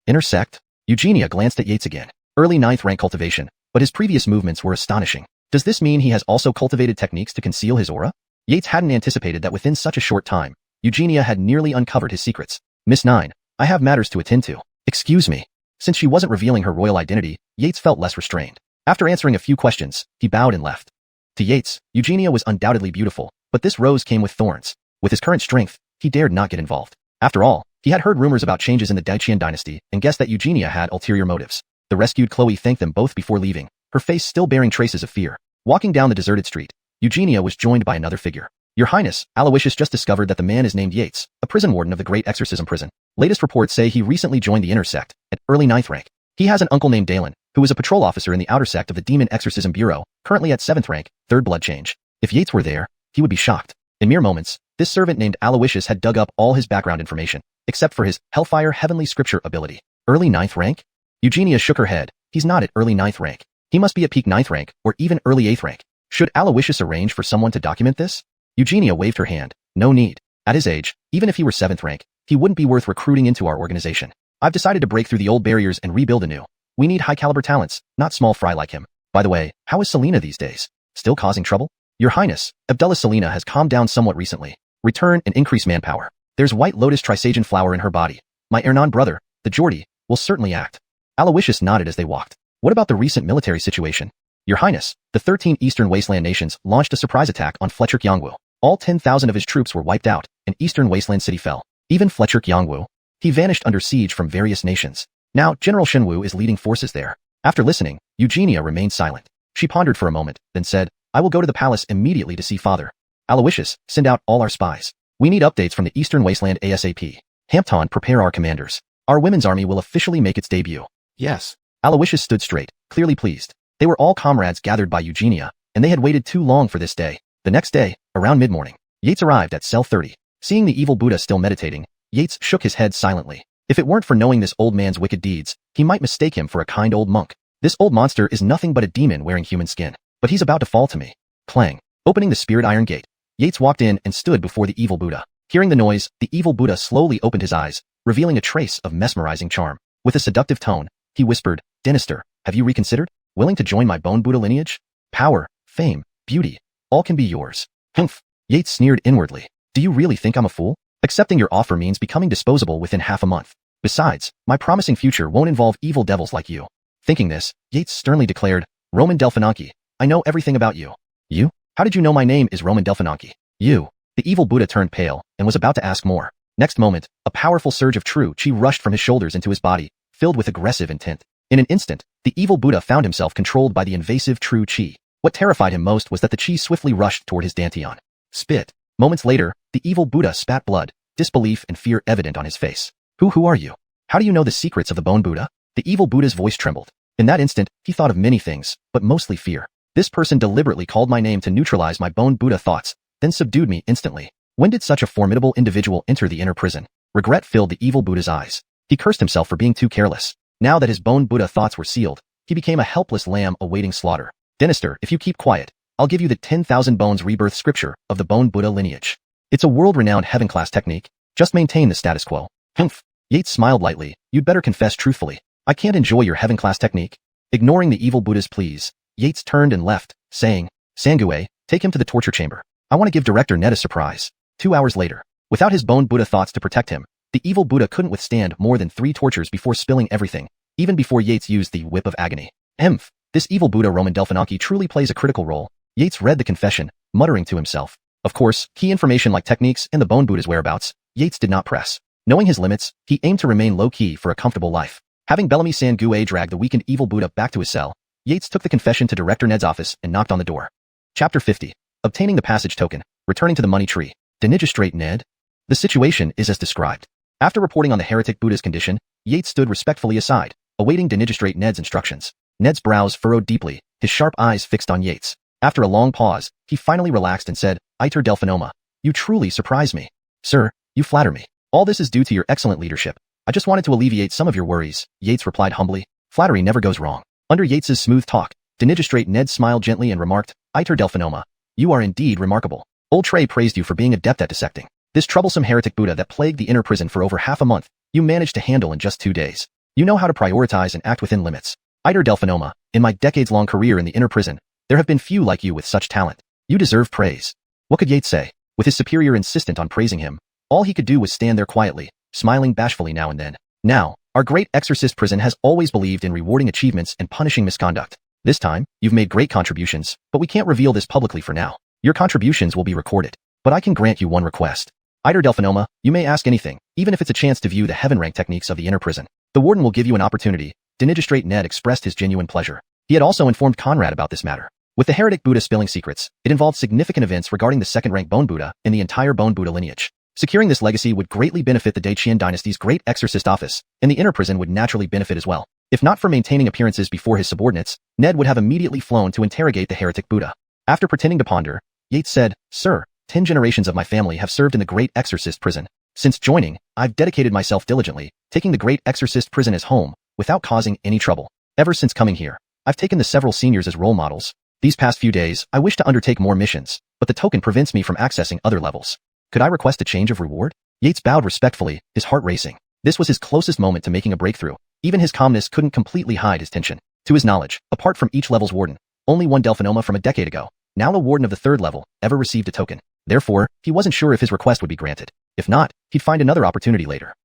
Inner sect? Eugenia glanced at Yates again. Early 9th rank cultivation, but his previous movements were astonishing. Does this mean he has also cultivated techniques to conceal his aura? Yates hadn't anticipated that within such a short time, Eugenia had nearly uncovered his secrets. Miss 9, I have matters to attend to. Excuse me. Since she wasn't revealing her royal identity, Yates felt less restrained. After answering a few questions, he bowed and left. To Yates, Eugenia was undoubtedly beautiful, but this rose came with thorns. With his current strength, he dared not get involved. After all, he had heard rumors about changes in the Qian dynasty and guessed that Eugenia had ulterior motives. The rescued Chloe thanked them both before leaving, her face still bearing traces of fear. Walking down the deserted street, Eugenia was joined by another figure. Your Highness, Aloysius just discovered that the man is named Yates, a prison warden of the Great Exorcism Prison. Latest reports say he recently joined the inner sect, at early 9th rank. He has an uncle named Dalen, who is a patrol officer in the outer sect of the Demon Exorcism Bureau, currently at 7th rank, 3rd blood change. If Yates were there, he would be shocked. In mere moments, this servant named Aloysius had dug up all his background information, except for his Hellfire Heavenly Scripture ability. Early 9th rank? Eugenia shook her head. He's not at early 9th rank. He must be at peak 9th rank, or even early 8th rank. Should Aloysius arrange for someone to document this? Eugenia waved her hand. No need. At his age, even if he were 7th rank, he wouldn't be worth recruiting into our organization. I've decided to break through the old barriers and rebuild anew. We need high-caliber talents, not small fry like him. By the way, how is Selena these days? Still causing trouble? Your Highness, Abdullah Selena has calmed down somewhat recently. Return and increase manpower. There's white lotus trisagion flower in her body. My Ernan brother, the Geordie, will certainly act. Aloysius nodded as they walked. What about the recent military situation? Your Highness, the 13 Eastern Wasteland nations launched a surprise attack on Fletcher Qiangwu. All 10,000 of his troops were wiped out, and Eastern Wasteland City fell. Even Fletcher Qiangwu. He vanished under siege from various nations. Now, General Shenwu is leading forces there. After listening, Eugenia remained silent. She pondered for a moment, then said, I will go to the palace immediately to see father. Aloysius, send out all our spies. We need updates from the Eastern Wasteland ASAP. Hampton, prepare our commanders. Our women's army will officially make its debut. Yes. Aloysius stood straight, clearly pleased. They were all comrades gathered by Eugenia, and they had waited too long for this day. The next day, around mid-morning, Yates arrived at cell 30. Seeing the evil Buddha still meditating, Yates shook his head silently. If it weren't for knowing this old man's wicked deeds, he might mistake him for a kind old monk. This old monster is nothing but a demon wearing human skin. But he's about to fall to me. Clang. Opening the spirit iron gate, Yates walked in and stood before the evil Buddha. Hearing the noise, the evil Buddha slowly opened his eyes, revealing a trace of mesmerizing charm. With a seductive tone, he whispered, "Dynasty, have you reconsidered? Willing to join my bone Buddha lineage? Power, fame, beauty, all can be yours." Humph. Yates sneered inwardly. "Do you really think I'm a fool? Accepting your offer means becoming disposable within half a month. Besides, my promising future won't involve evil devils like you." Thinking this, Yates sternly declared, "Roman Delphinonki, I know everything about you." "You? How did you know my name is Roman Delphinonki?" "You." The evil Buddha turned pale and was about to ask more. Next moment, a powerful surge of true Qi rushed from his shoulders into his body, filled with aggressive intent. In an instant, the evil Buddha found himself controlled by the invasive true Qi. What terrified him most was that the Qi swiftly rushed toward his dantian. Spit. Moments later, the evil Buddha spat blood, disbelief and fear evident on his face. Who are you? How do you know the secrets of the bone Buddha?" The evil Buddha's voice trembled. In that instant, he thought of many things, but mostly fear. This person deliberately called my name to neutralize my bone Buddha thoughts, then subdued me instantly. When did such a formidable individual enter the inner prison? Regret filled the evil Buddha's eyes. He cursed himself for being too careless. Now that his bone Buddha thoughts were sealed, he became a helpless lamb awaiting slaughter. "Dynasty, if you keep quiet, I'll give you the 10,000 bones rebirth scripture of the bone Buddha lineage. It's a world-renowned heaven-class technique. Just maintain the status quo." Humph. Yates smiled lightly. "You'd better confess truthfully. I can't enjoy your heaven-class technique." Ignoring the evil Buddha's pleas, Yates turned and left, saying, "Sangue, take him to the torture chamber. I want to give Director Ned a surprise." 2 hours later, without his bone Buddha thoughts to protect him, the evil Buddha couldn't withstand more than 3 tortures before spilling everything, even before Yates used the whip of agony. Emph. This evil Buddha Roman Delphinonki truly plays a critical role. Yates read the confession, muttering to himself. Of course, key information like techniques and the bone Buddha's whereabouts, Yates did not press. Knowing his limits, he aimed to remain low-key for a comfortable life. Having Bellamy Sangue drag the weakened evil Buddha back to his cell, Yates took the confession to Director Ned's office and knocked on the door. Chapter 50. Obtaining the passage token, returning to the money tree. Dinigistrate Ned? The situation is as described. After reporting on the heretic Buddha's condition, Yates stood respectfully aside, awaiting Dinigistrate Ned's instructions. Ned's brows furrowed deeply, his sharp eyes fixed on Yates. After a long pause, he finally relaxed and said, "Iter Delphinoma, you truly surprise me. Sir, you flatter me. All this is due to your excellent leadership. I just wanted to alleviate some of your worries," Yates replied humbly. Flattery never goes wrong. Under Yates's smooth talk, Dinigistrate Ned smiled gently and remarked, "Iter Delphinoma, you are indeed remarkable. Old Trey praised you for being adept at dissecting. This troublesome heretic Buddha that plagued the inner prison for over half a month, you managed to handle in just 2 days. You know how to prioritize and act within limits. Iter Delphinoma, in my decades-long career in the inner prison, there have been few like you with such talent. You deserve praise." What could Yates say? With his superior insistent on praising him, all he could do was stand there quietly, smiling bashfully now and then. Now, our great exorcist prison has always believed in rewarding achievements and punishing misconduct. This time, you've made great contributions, but we can't reveal this publicly for now. Your contributions will be recorded. But I can grant you one request. Iter Delphinoma, you may ask anything, even if it's a chance to view the heaven rank techniques of the inner prison. The warden will give you an opportunity. Dinigistrate Ned expressed his genuine pleasure. He had also informed Conrad about this matter. With the heretic Buddha spilling secrets, it involved significant events regarding the second-rank bone Buddha and the entire bone Buddha lineage. Securing this legacy would greatly benefit the Qian dynasty's great exorcist office, and the inner prison would naturally benefit as well. If not for maintaining appearances before his subordinates, Ned would have immediately flown to interrogate the heretic Buddha. After pretending to ponder, Yates said, "Sir, 10 generations of my family have served in the great exorcist prison. Since joining, I've dedicated myself diligently, taking the great exorcist prison as home, without causing any trouble. Ever since coming here, I've taken the several seniors as role models. These past few days, I wish to undertake more missions, but the token prevents me from accessing other levels. Could I request a change of reward?" Yates bowed respectfully, his heart racing. This was his closest moment to making a breakthrough. Even his calmness couldn't completely hide his tension. To his knowledge, apart from each level's warden, only one Delphinoma from a decade ago, now a warden of the 3rd level, ever received a token. Therefore, he wasn't sure if his request would be granted. If not, he'd find another opportunity later.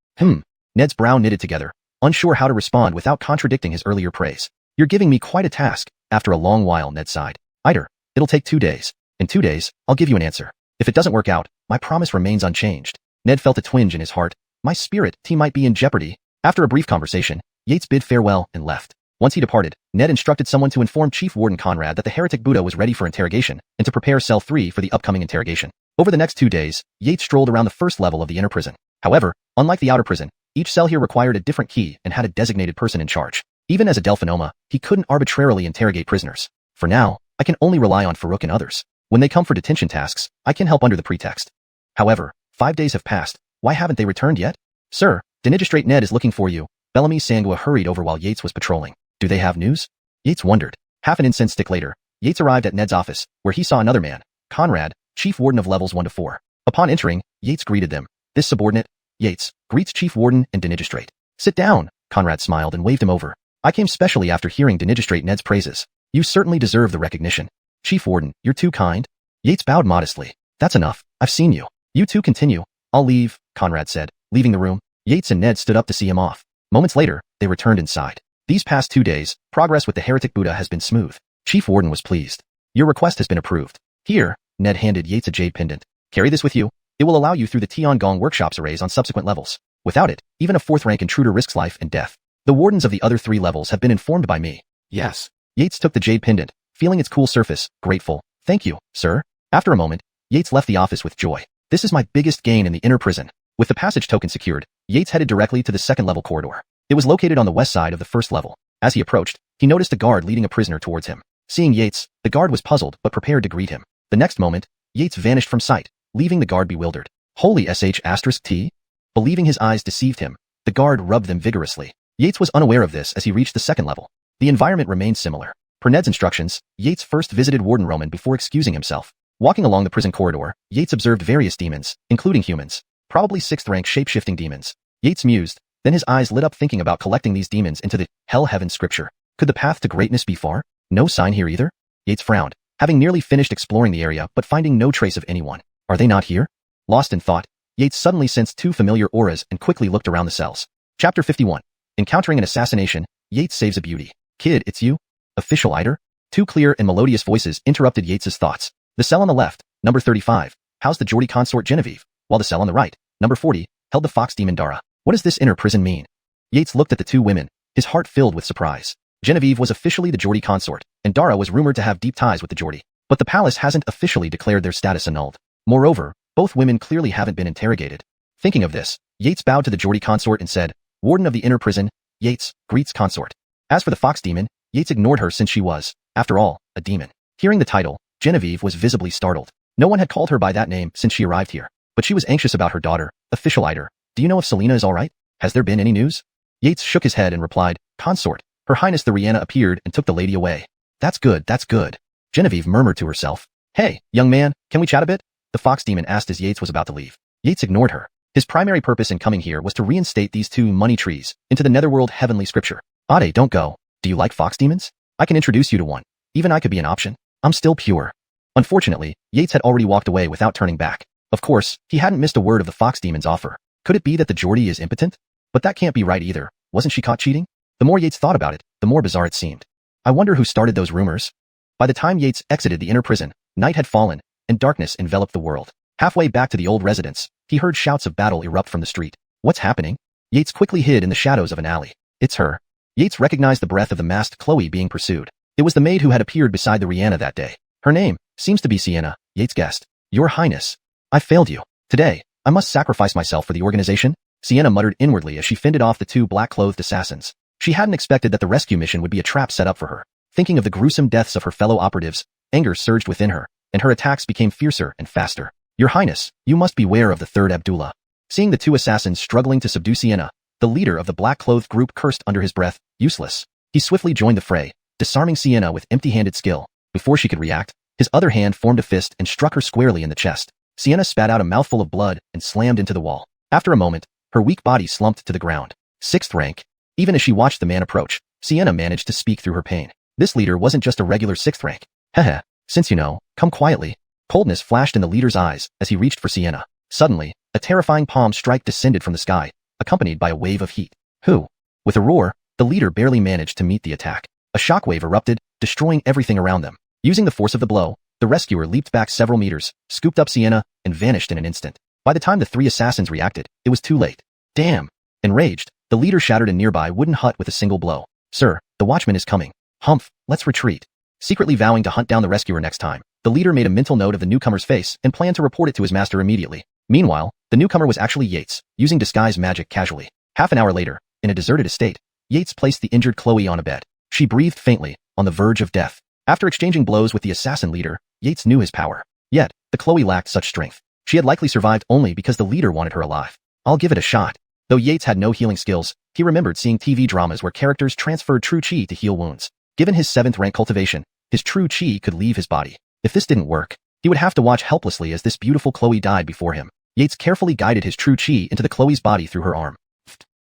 Ned's brow knitted together, unsure how to respond without contradicting his earlier praise. "You're giving me quite a task." After a long while, Ned sighed. "Iter, it'll take 2 days. In 2 days, I'll give you an answer. If it doesn't work out, my promise remains unchanged." Ned felt a twinge in his heart. My spirit team might be in jeopardy. After a brief conversation, Yates bid farewell and left. Once he departed, Ned instructed someone to inform Chief Warden Conrad that the heretic Buddha was ready for interrogation and to prepare Cell 3 for the upcoming interrogation. Over the next 2 days, Yates strolled around the first level of the inner prison. However, unlike the outer prison, each cell here required a different key and had a designated person in charge. Even as a Delphinoma, he couldn't arbitrarily interrogate prisoners. For now, I can only rely on Farouk and others. When they come for detention tasks, I can help under the pretext. However, 5 days have passed. Why haven't they returned yet? Sir, Dinigistrate Ned is looking for you. Bellamy Sangua hurried over while Yates was patrolling. Do they have news? Yates wondered. Half an incense stick later, Yates arrived at Ned's office, where he saw another man, Conrad, Chief Warden of levels 1 to 4. Upon entering, Yates greeted them. This subordinate, Yates, greets Chief Warden and Dinigistrate. Sit down, Conrad smiled and waved him over. I came specially after hearing Dinigistrate Ned's praises. You certainly deserve the recognition. Chief Warden, you're too kind. Yates bowed modestly. That's enough. I've seen you. You two continue. I'll leave, Conrad said, leaving the room. Yates and Ned stood up to see him off. Moments later, they returned inside. These past 2 days, progress with the heretic Buddha has been smooth. Chief Warden was pleased. Your request has been approved. Here, Ned handed Yates a jade pendant. Carry this with you. It will allow you through the Tian Gong workshops arrays on subsequent levels. Without it, even a 4th-rank intruder risks life and death. The wardens of the other 3 levels have been informed by me. Yes. Yates took the jade pendant, feeling its cool surface, grateful. Thank you, sir. After a moment, Yates left the office with joy. This is my biggest gain in the inner prison. With the passage token secured, Yates headed directly to the 2nd-level corridor. It was located on the west side of the 1st level. As he approached, he noticed a guard leading a prisoner towards him. Seeing Yates, the guard was puzzled but prepared to greet him. The next moment, Yates vanished from sight, leaving the guard bewildered. Holy sh*t? Believing his eyes deceived him, the guard rubbed them vigorously. Yates was unaware of this as he reached the 2nd level. The environment remained similar. Per Ned's instructions, Yates first visited Warden Roman before excusing himself. Walking along the prison corridor, Yates observed various demons, including humans. Probably 6th-rank shape-shifting demons. Yates mused, then his eyes lit up thinking about collecting these demons into the Hell-Heaven scripture. Could the path to greatness be far? No sign here either? Yates frowned, having nearly finished exploring the area but finding no trace of anyone. Are they not here? Lost in thought, Yates suddenly sensed 2 familiar auras and quickly looked around the cells. Chapter 51. Encountering an assassination, Yates saves a beauty. Kid, it's you? Official Eider? 2 clear and melodious voices interrupted Yates's thoughts. The cell on the left, number 35, housed the Geordie consort Genevieve, while the cell on the right, number 40, held the fox demon Dara. What does this inner prison mean? Yates looked at the 2 women, his heart filled with surprise. Genevieve was officially the Geordie consort, and Dara was rumored to have deep ties with the Geordie. But the palace hasn't officially declared their status annulled. Moreover, both women clearly haven't been interrogated. Thinking of this, Yates bowed to the Geordie consort and said, Warden of the inner prison, Yates, greets consort. As for the fox demon, Yates ignored her since she was, after all, a demon. Hearing the title, Genevieve was visibly startled. No one had called her by that name since she arrived here. But she was anxious about her daughter, Official Eider. Do you know if Selena is alright? Has there been any news? Yates shook his head and replied, Consort. Her Highness the Rihanna appeared and took the lady away. That's good, that's good. Genevieve murmured to herself. Hey, young man, can we chat a bit? The fox demon asked as Yates was about to leave. Yates ignored her. His primary purpose in coming here was to reinstate these 2 money trees into the netherworld heavenly scripture. Ade, don't go. Do you like fox demons? I can introduce you to one. Even I could be an option. I'm still pure. Unfortunately, Yates had already walked away without turning back. Of course, he hadn't missed a word of the fox demon's offer. Could it be that the Geordie is impotent? But that can't be right either. Wasn't she caught cheating? The more Yates thought about it, the more bizarre it seemed. I wonder who started those rumors. By the time Yates exited the inner prison, night had fallen, and darkness enveloped the world. Halfway back to the old residence, he heard shouts of battle erupt from the street. What's happening? Yates quickly hid in the shadows of an alley. It's her. Yates recognized the breath of the masked Chloe being pursued. It was the maid who had appeared beside the Rihanna that day. Her name seems to be Sienna, Yates guessed. Your Highness. I failed you. Today, I must sacrifice myself for the organization, Sienna muttered inwardly as she fended off the 2 black-clothed assassins. She hadn't expected that the rescue mission would be a trap set up for her. Thinking of the gruesome deaths of her fellow operatives, anger surged within her, and her attacks became fiercer and faster. Your Highness, you must beware of the 3rd Abdullah. Seeing the 2 assassins struggling to subdue Sienna, the leader of the black-clothed group cursed under his breath, useless. He swiftly joined the fray, disarming Sienna with empty-handed skill. Before she could react, his other hand formed a fist and struck her squarely in the chest. Sienna spat out a mouthful of blood and slammed into the wall. After a moment, her weak body slumped to the ground. 6th rank. Even as she watched the man approach, Sienna managed to speak through her pain. This leader wasn't just a regular 6th rank. Heh, since you know, come quietly. Coldness flashed in the leader's eyes as he reached for Sienna. Suddenly, a terrifying palm strike descended from the sky, accompanied by a wave of heat. Who? With a roar, the leader barely managed to meet the attack. A shockwave erupted, destroying everything around them. Using the force of the blow, the rescuer leaped back several meters, scooped up Sienna, and vanished in an instant. By the time the 3 assassins reacted, it was too late. Damn! Enraged, the leader shattered a nearby wooden hut with a single blow. Sir, the watchman is coming. Humph, let's retreat. Secretly vowing to hunt down the rescuer next time, the leader made a mental note of the newcomer's face and planned to report it to his master immediately. Meanwhile, the newcomer was actually Yates, using disguise magic casually. Half an hour later, in a deserted estate, Yates placed the injured Chloe on a bed. She breathed faintly, on the verge of death. After exchanging blows with the assassin leader, Yates knew his power. Yet, the Chloe lacked such strength. She had likely survived only because the leader wanted her alive. I'll give it a shot. Though Yates had no healing skills, he remembered seeing TV dramas where characters transferred true Qi to heal wounds. Given his 7th rank cultivation, his true Qi could leave his body. If this didn't work, he would have to watch helplessly as this beautiful Chloe died before him. Yates carefully guided his true Qi into the Chloe's body through her arm.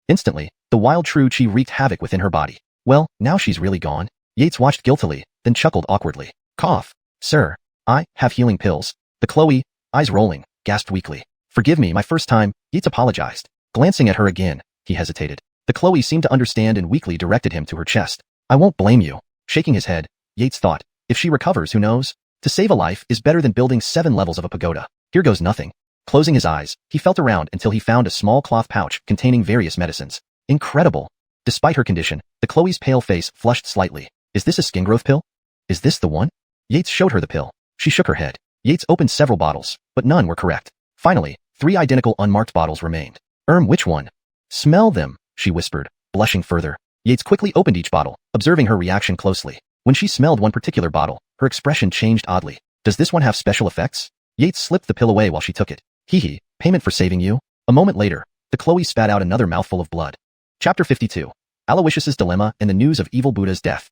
Instantly, the wild true Qi wreaked havoc within her body. Well, now she's really gone. Yates watched guiltily, then chuckled awkwardly. Cough. Sir, I have healing pills. The Chloe, eyes rolling, gasped weakly. Forgive me, my first time. Yates apologized. Glancing at her again, he hesitated. The Chloe seemed to understand and weakly directed him to her chest. I won't blame you. Shaking his head, Yates thought, if she recovers, who knows? To save a life is better than building 7 levels of a pagoda. Here goes nothing. Closing his eyes, he felt around until he found a small cloth pouch containing various medicines. Incredible. Despite her condition, the Chloe's pale face flushed slightly. Is this a skin growth pill? Is this the one? Yates showed her the pill. She shook her head. Yates opened several bottles, but none were correct. Finally, 3 identical unmarked bottles remained. Which one? Smell them, she whispered, blushing further. Yates quickly opened each bottle, observing her reaction closely. When she smelled one particular bottle, her expression changed oddly. Does this one have special effects? Yates slipped the pill away while she took it. Hee, payment for saving you? A moment later, the Chloe spat out another mouthful of blood. Chapter 52. Aloysius's Dilemma and the News of Evil Buddha's Death.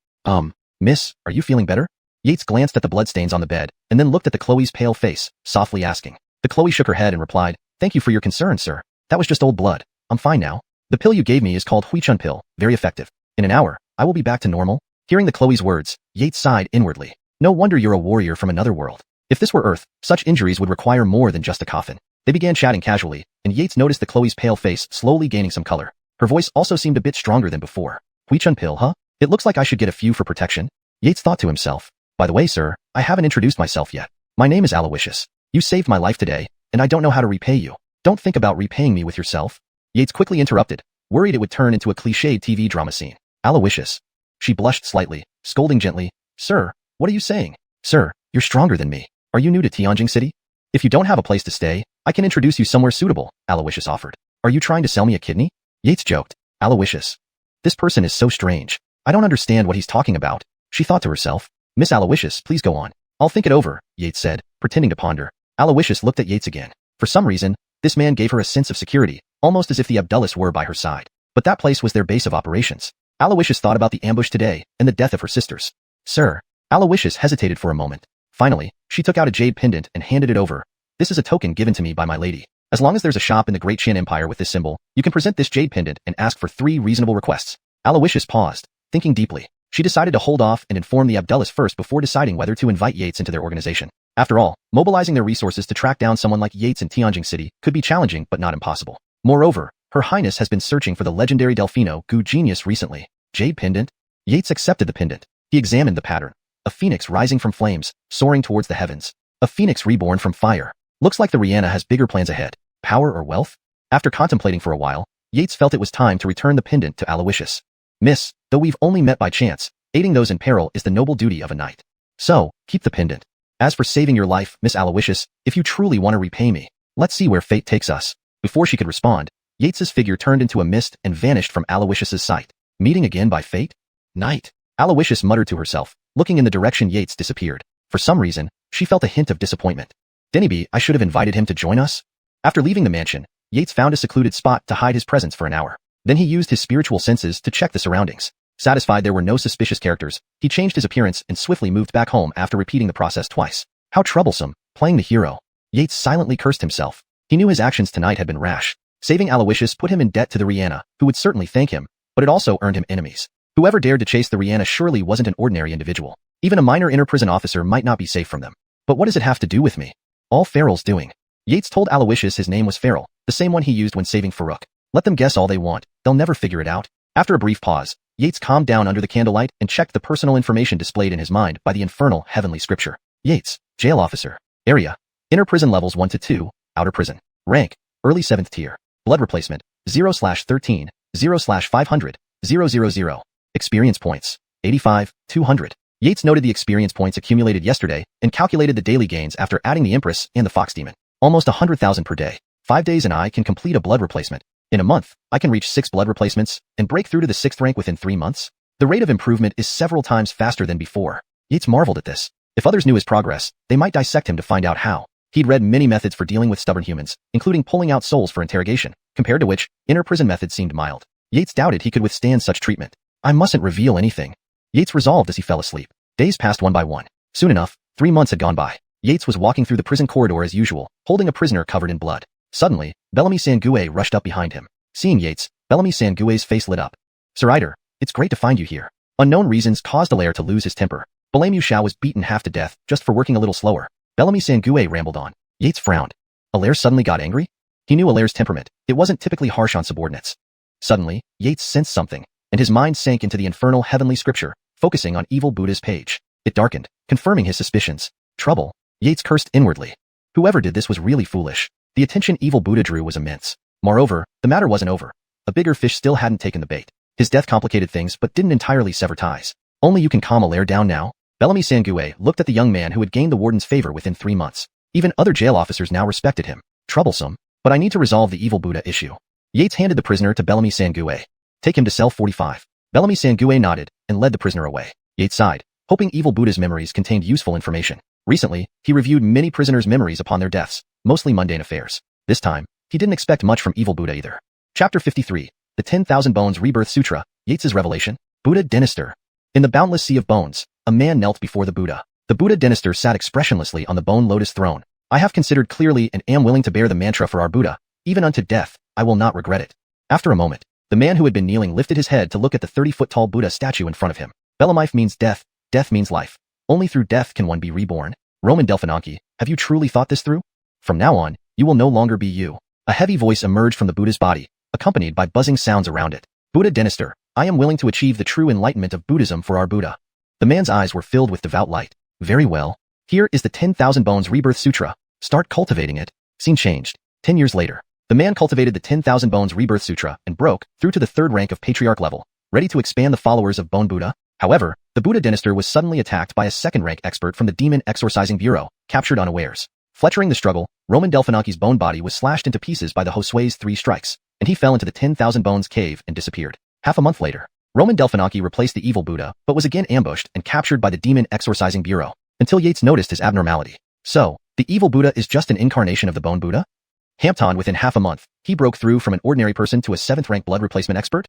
Miss, are you feeling better? Yates glanced at the bloodstains on the bed, and then looked at the Chloe's pale face, softly asking. The Chloe shook her head and replied, Thank you for your concern, sir. That was just old blood. I'm fine now. The pill you gave me is called Huichun pill, very effective. In an hour, I will be back to normal. Hearing the Chloe's words, Yates sighed inwardly. No wonder you're a warrior from another world. If this were Earth, such injuries would require more than just a coffin. They began chatting casually, and Yates noticed the Chloe's pale face slowly gaining some color. Her voice also seemed a bit stronger than before. Huichun pill, huh? It looks like I should get a few for protection. Yates thought to himself. By the way, sir, I haven't introduced myself yet. My name is Aloysius. You saved my life today, and I don't know how to repay you. Don't think about repaying me with yourself. Yates quickly interrupted, worried it would turn into a cliched TV drama scene. Aloysius. She blushed slightly, scolding gently. Sir, what are you saying? Sir, you're stronger than me. Are you new to Tianjin City? If you don't have a place to stay, I can introduce you somewhere suitable, Aloysius offered. Are you trying to sell me a kidney? Yates joked. Aloysius. This person is so strange. I don't understand what he's talking about. She thought to herself. Miss Aloysius, please go on. I'll think it over, Yates said, pretending to ponder. Aloysius looked at Yates again. For some reason, this man gave her a sense of security, almost as if the Abdullas were by her side. But that place was their base of operations. Aloysius thought about the ambush today and the death of her sisters. Sir. Aloysius hesitated for a moment. Finally, she took out a jade pendant and handed it over. This is a token given to me by my lady. As long as there's a shop in the Great Qian Empire with this symbol, you can present this jade pendant and ask for 3 reasonable requests. Aloysius paused, thinking deeply. She decided to hold off and inform the Abdullas first before deciding whether to invite Yates into their organization. After all, mobilizing their resources to track down someone like Yates in Tianjin City could be challenging but not impossible. Moreover, Her Highness has been searching for the legendary Delfino Gu genius recently. Jade pendant? Yates accepted the pendant. He examined the pattern. A phoenix rising from flames, soaring towards the heavens. A phoenix reborn from fire. Looks like the Rihanna has bigger plans ahead. Power or wealth? After contemplating for a while, Yates felt it was time to return the pendant to Aloysius. Miss, though we've only met by chance, aiding those in peril is the noble duty of a knight. So, keep the pendant. As for saving your life, Miss Aloysius, if you truly want to repay me, let's see where fate takes us. Before she could respond, Yates's figure turned into a mist and vanished from Aloysius's sight. Meeting again by fate? Knight. Aloysius muttered to herself, looking in the direction Yates disappeared. For some reason, she felt a hint of disappointment. Dennyby, I should have invited him to join us? After leaving the mansion, Yates found a secluded spot to hide his presence for an hour. Then he used his spiritual senses to check the surroundings. Satisfied there were no suspicious characters, he changed his appearance and swiftly moved back home after repeating the process twice. How troublesome, playing the hero. Yates silently cursed himself. He knew his actions tonight had been rash. Saving Aloysius put him in debt to the Rihanna, who would certainly thank him, but it also earned him enemies. Whoever dared to chase the Rihanna surely wasn't an ordinary individual. Even a minor inner prison officer might not be safe from them. But what does it have to do with me? All Farrell's doing. Yates told Aloysius his name was Farrell, the same one he used when saving Farouk. Let them guess all they want, they'll never figure it out. After a brief pause, Yates calmed down under the candlelight and checked the personal information displayed in his mind by the infernal heavenly scripture. Yates, jail officer. Area, inner prison levels 1 to 2, outer prison. Rank, early 7th tier. Blood replacement, 0/13, 0/500, 000. Experience points, 85, 200. Yates noted the experience points accumulated yesterday and calculated the daily gains after adding the Empress and the Fox Demon. Almost 100,000 per day. 5 days and I can complete a blood replacement. In a month, I can reach 6 blood replacements and break through to the 6th rank within 3 months. The rate of improvement is several times faster than before. Yates marveled at this. If others knew his progress, they might dissect him to find out how. He'd read many methods for dealing with stubborn humans, including pulling out souls for interrogation, compared to which, inner prison methods seemed mild. Yates doubted he could withstand such treatment. I mustn't reveal anything, Yates resolved as he fell asleep. Days passed one by one. Soon enough, 3 months had gone by. Yates was walking through the prison corridor as usual, holding a prisoner covered in blood. Suddenly, Bellamy Sangue rushed up behind him. Seeing Yates, Bellamy Sangue's face lit up. Sir Eider, it's great to find you here. Unknown reasons caused Allaire to lose his temper. Bellamy Wuxia was beaten half to death just for working a little slower. Bellamy Sangue rambled on. Yates frowned. Allaire suddenly got angry? He knew Allaire's temperament. It wasn't typically harsh on subordinates. Suddenly, Yates sensed something, and his mind sank into the infernal heavenly scripture, focusing on evil Buddha's page. It darkened, confirming his suspicions. Trouble. Yates cursed inwardly. Whoever did this was really foolish. The attention evil Buddha drew was immense. Moreover, the matter wasn't over. A bigger fish still hadn't taken the bait. His death complicated things but didn't entirely sever ties. Only you can calm Allaire down now? Bellamy Sangue looked at the young man who had gained the warden's favor within 3 months. Even other jail officers now respected him. Troublesome, but I need to resolve the evil Buddha issue. Yates handed the prisoner to Bellamy Sangue. Take him to cell 45. Bellamy Sangue nodded and led the prisoner away. Yates sighed, hoping evil Buddha's memories contained useful information. Recently, he reviewed many prisoners' memories upon their deaths, mostly mundane affairs. This time, he didn't expect much from evil Buddha either. Chapter 53, The 10,000 Bones Rebirth Sutra, Yates's Revelation, Buddha Dynasty. In the boundless sea of bones, a man knelt before the Buddha. The Buddha Dynasty sat expressionlessly on the bone lotus throne. I have considered clearly and am willing to bear the mantra for our Buddha. Even unto death, I will not regret it. After a moment, the man who had been kneeling lifted his head to look at the 30-foot-tall Buddha statue in front of him. Belamife means death, death means life. Only through death can one be reborn. Roman Delphinanki, have you truly thought this through? From now on, you will no longer be you. A heavy voice emerged from the Buddha's body, accompanied by buzzing sounds around it. Buddha Dynasty, I am willing to achieve the true enlightenment of Buddhism for our Buddha. The man's eyes were filled with devout light. Very well. Here is the 10,000 Bones Rebirth Sutra. Start cultivating it. Scene changed. 10 years later, the man cultivated the 10,000 Bones Rebirth Sutra and broke through to the 3rd rank of patriarch level, ready to expand the followers of Bone Buddha. However, the Buddha Dynasty was suddenly attacked by a 2nd-rank expert from the Demon Exorcising Bureau, captured unawares. Fletchering the struggle, Roman Delphinanki's bone body was slashed into pieces by the Josue's 3 strikes, and he fell into the 10,000 Bones cave and disappeared. Half a month later, Roman Delphinanki replaced the evil Buddha, but was again ambushed and captured by the Demon Exorcising Bureau, until Yates noticed his abnormality. So, the evil Buddha is just an incarnation of the Bone Buddha? Hampton, within half a month, he broke through from an ordinary person to a 7th-rank blood replacement expert?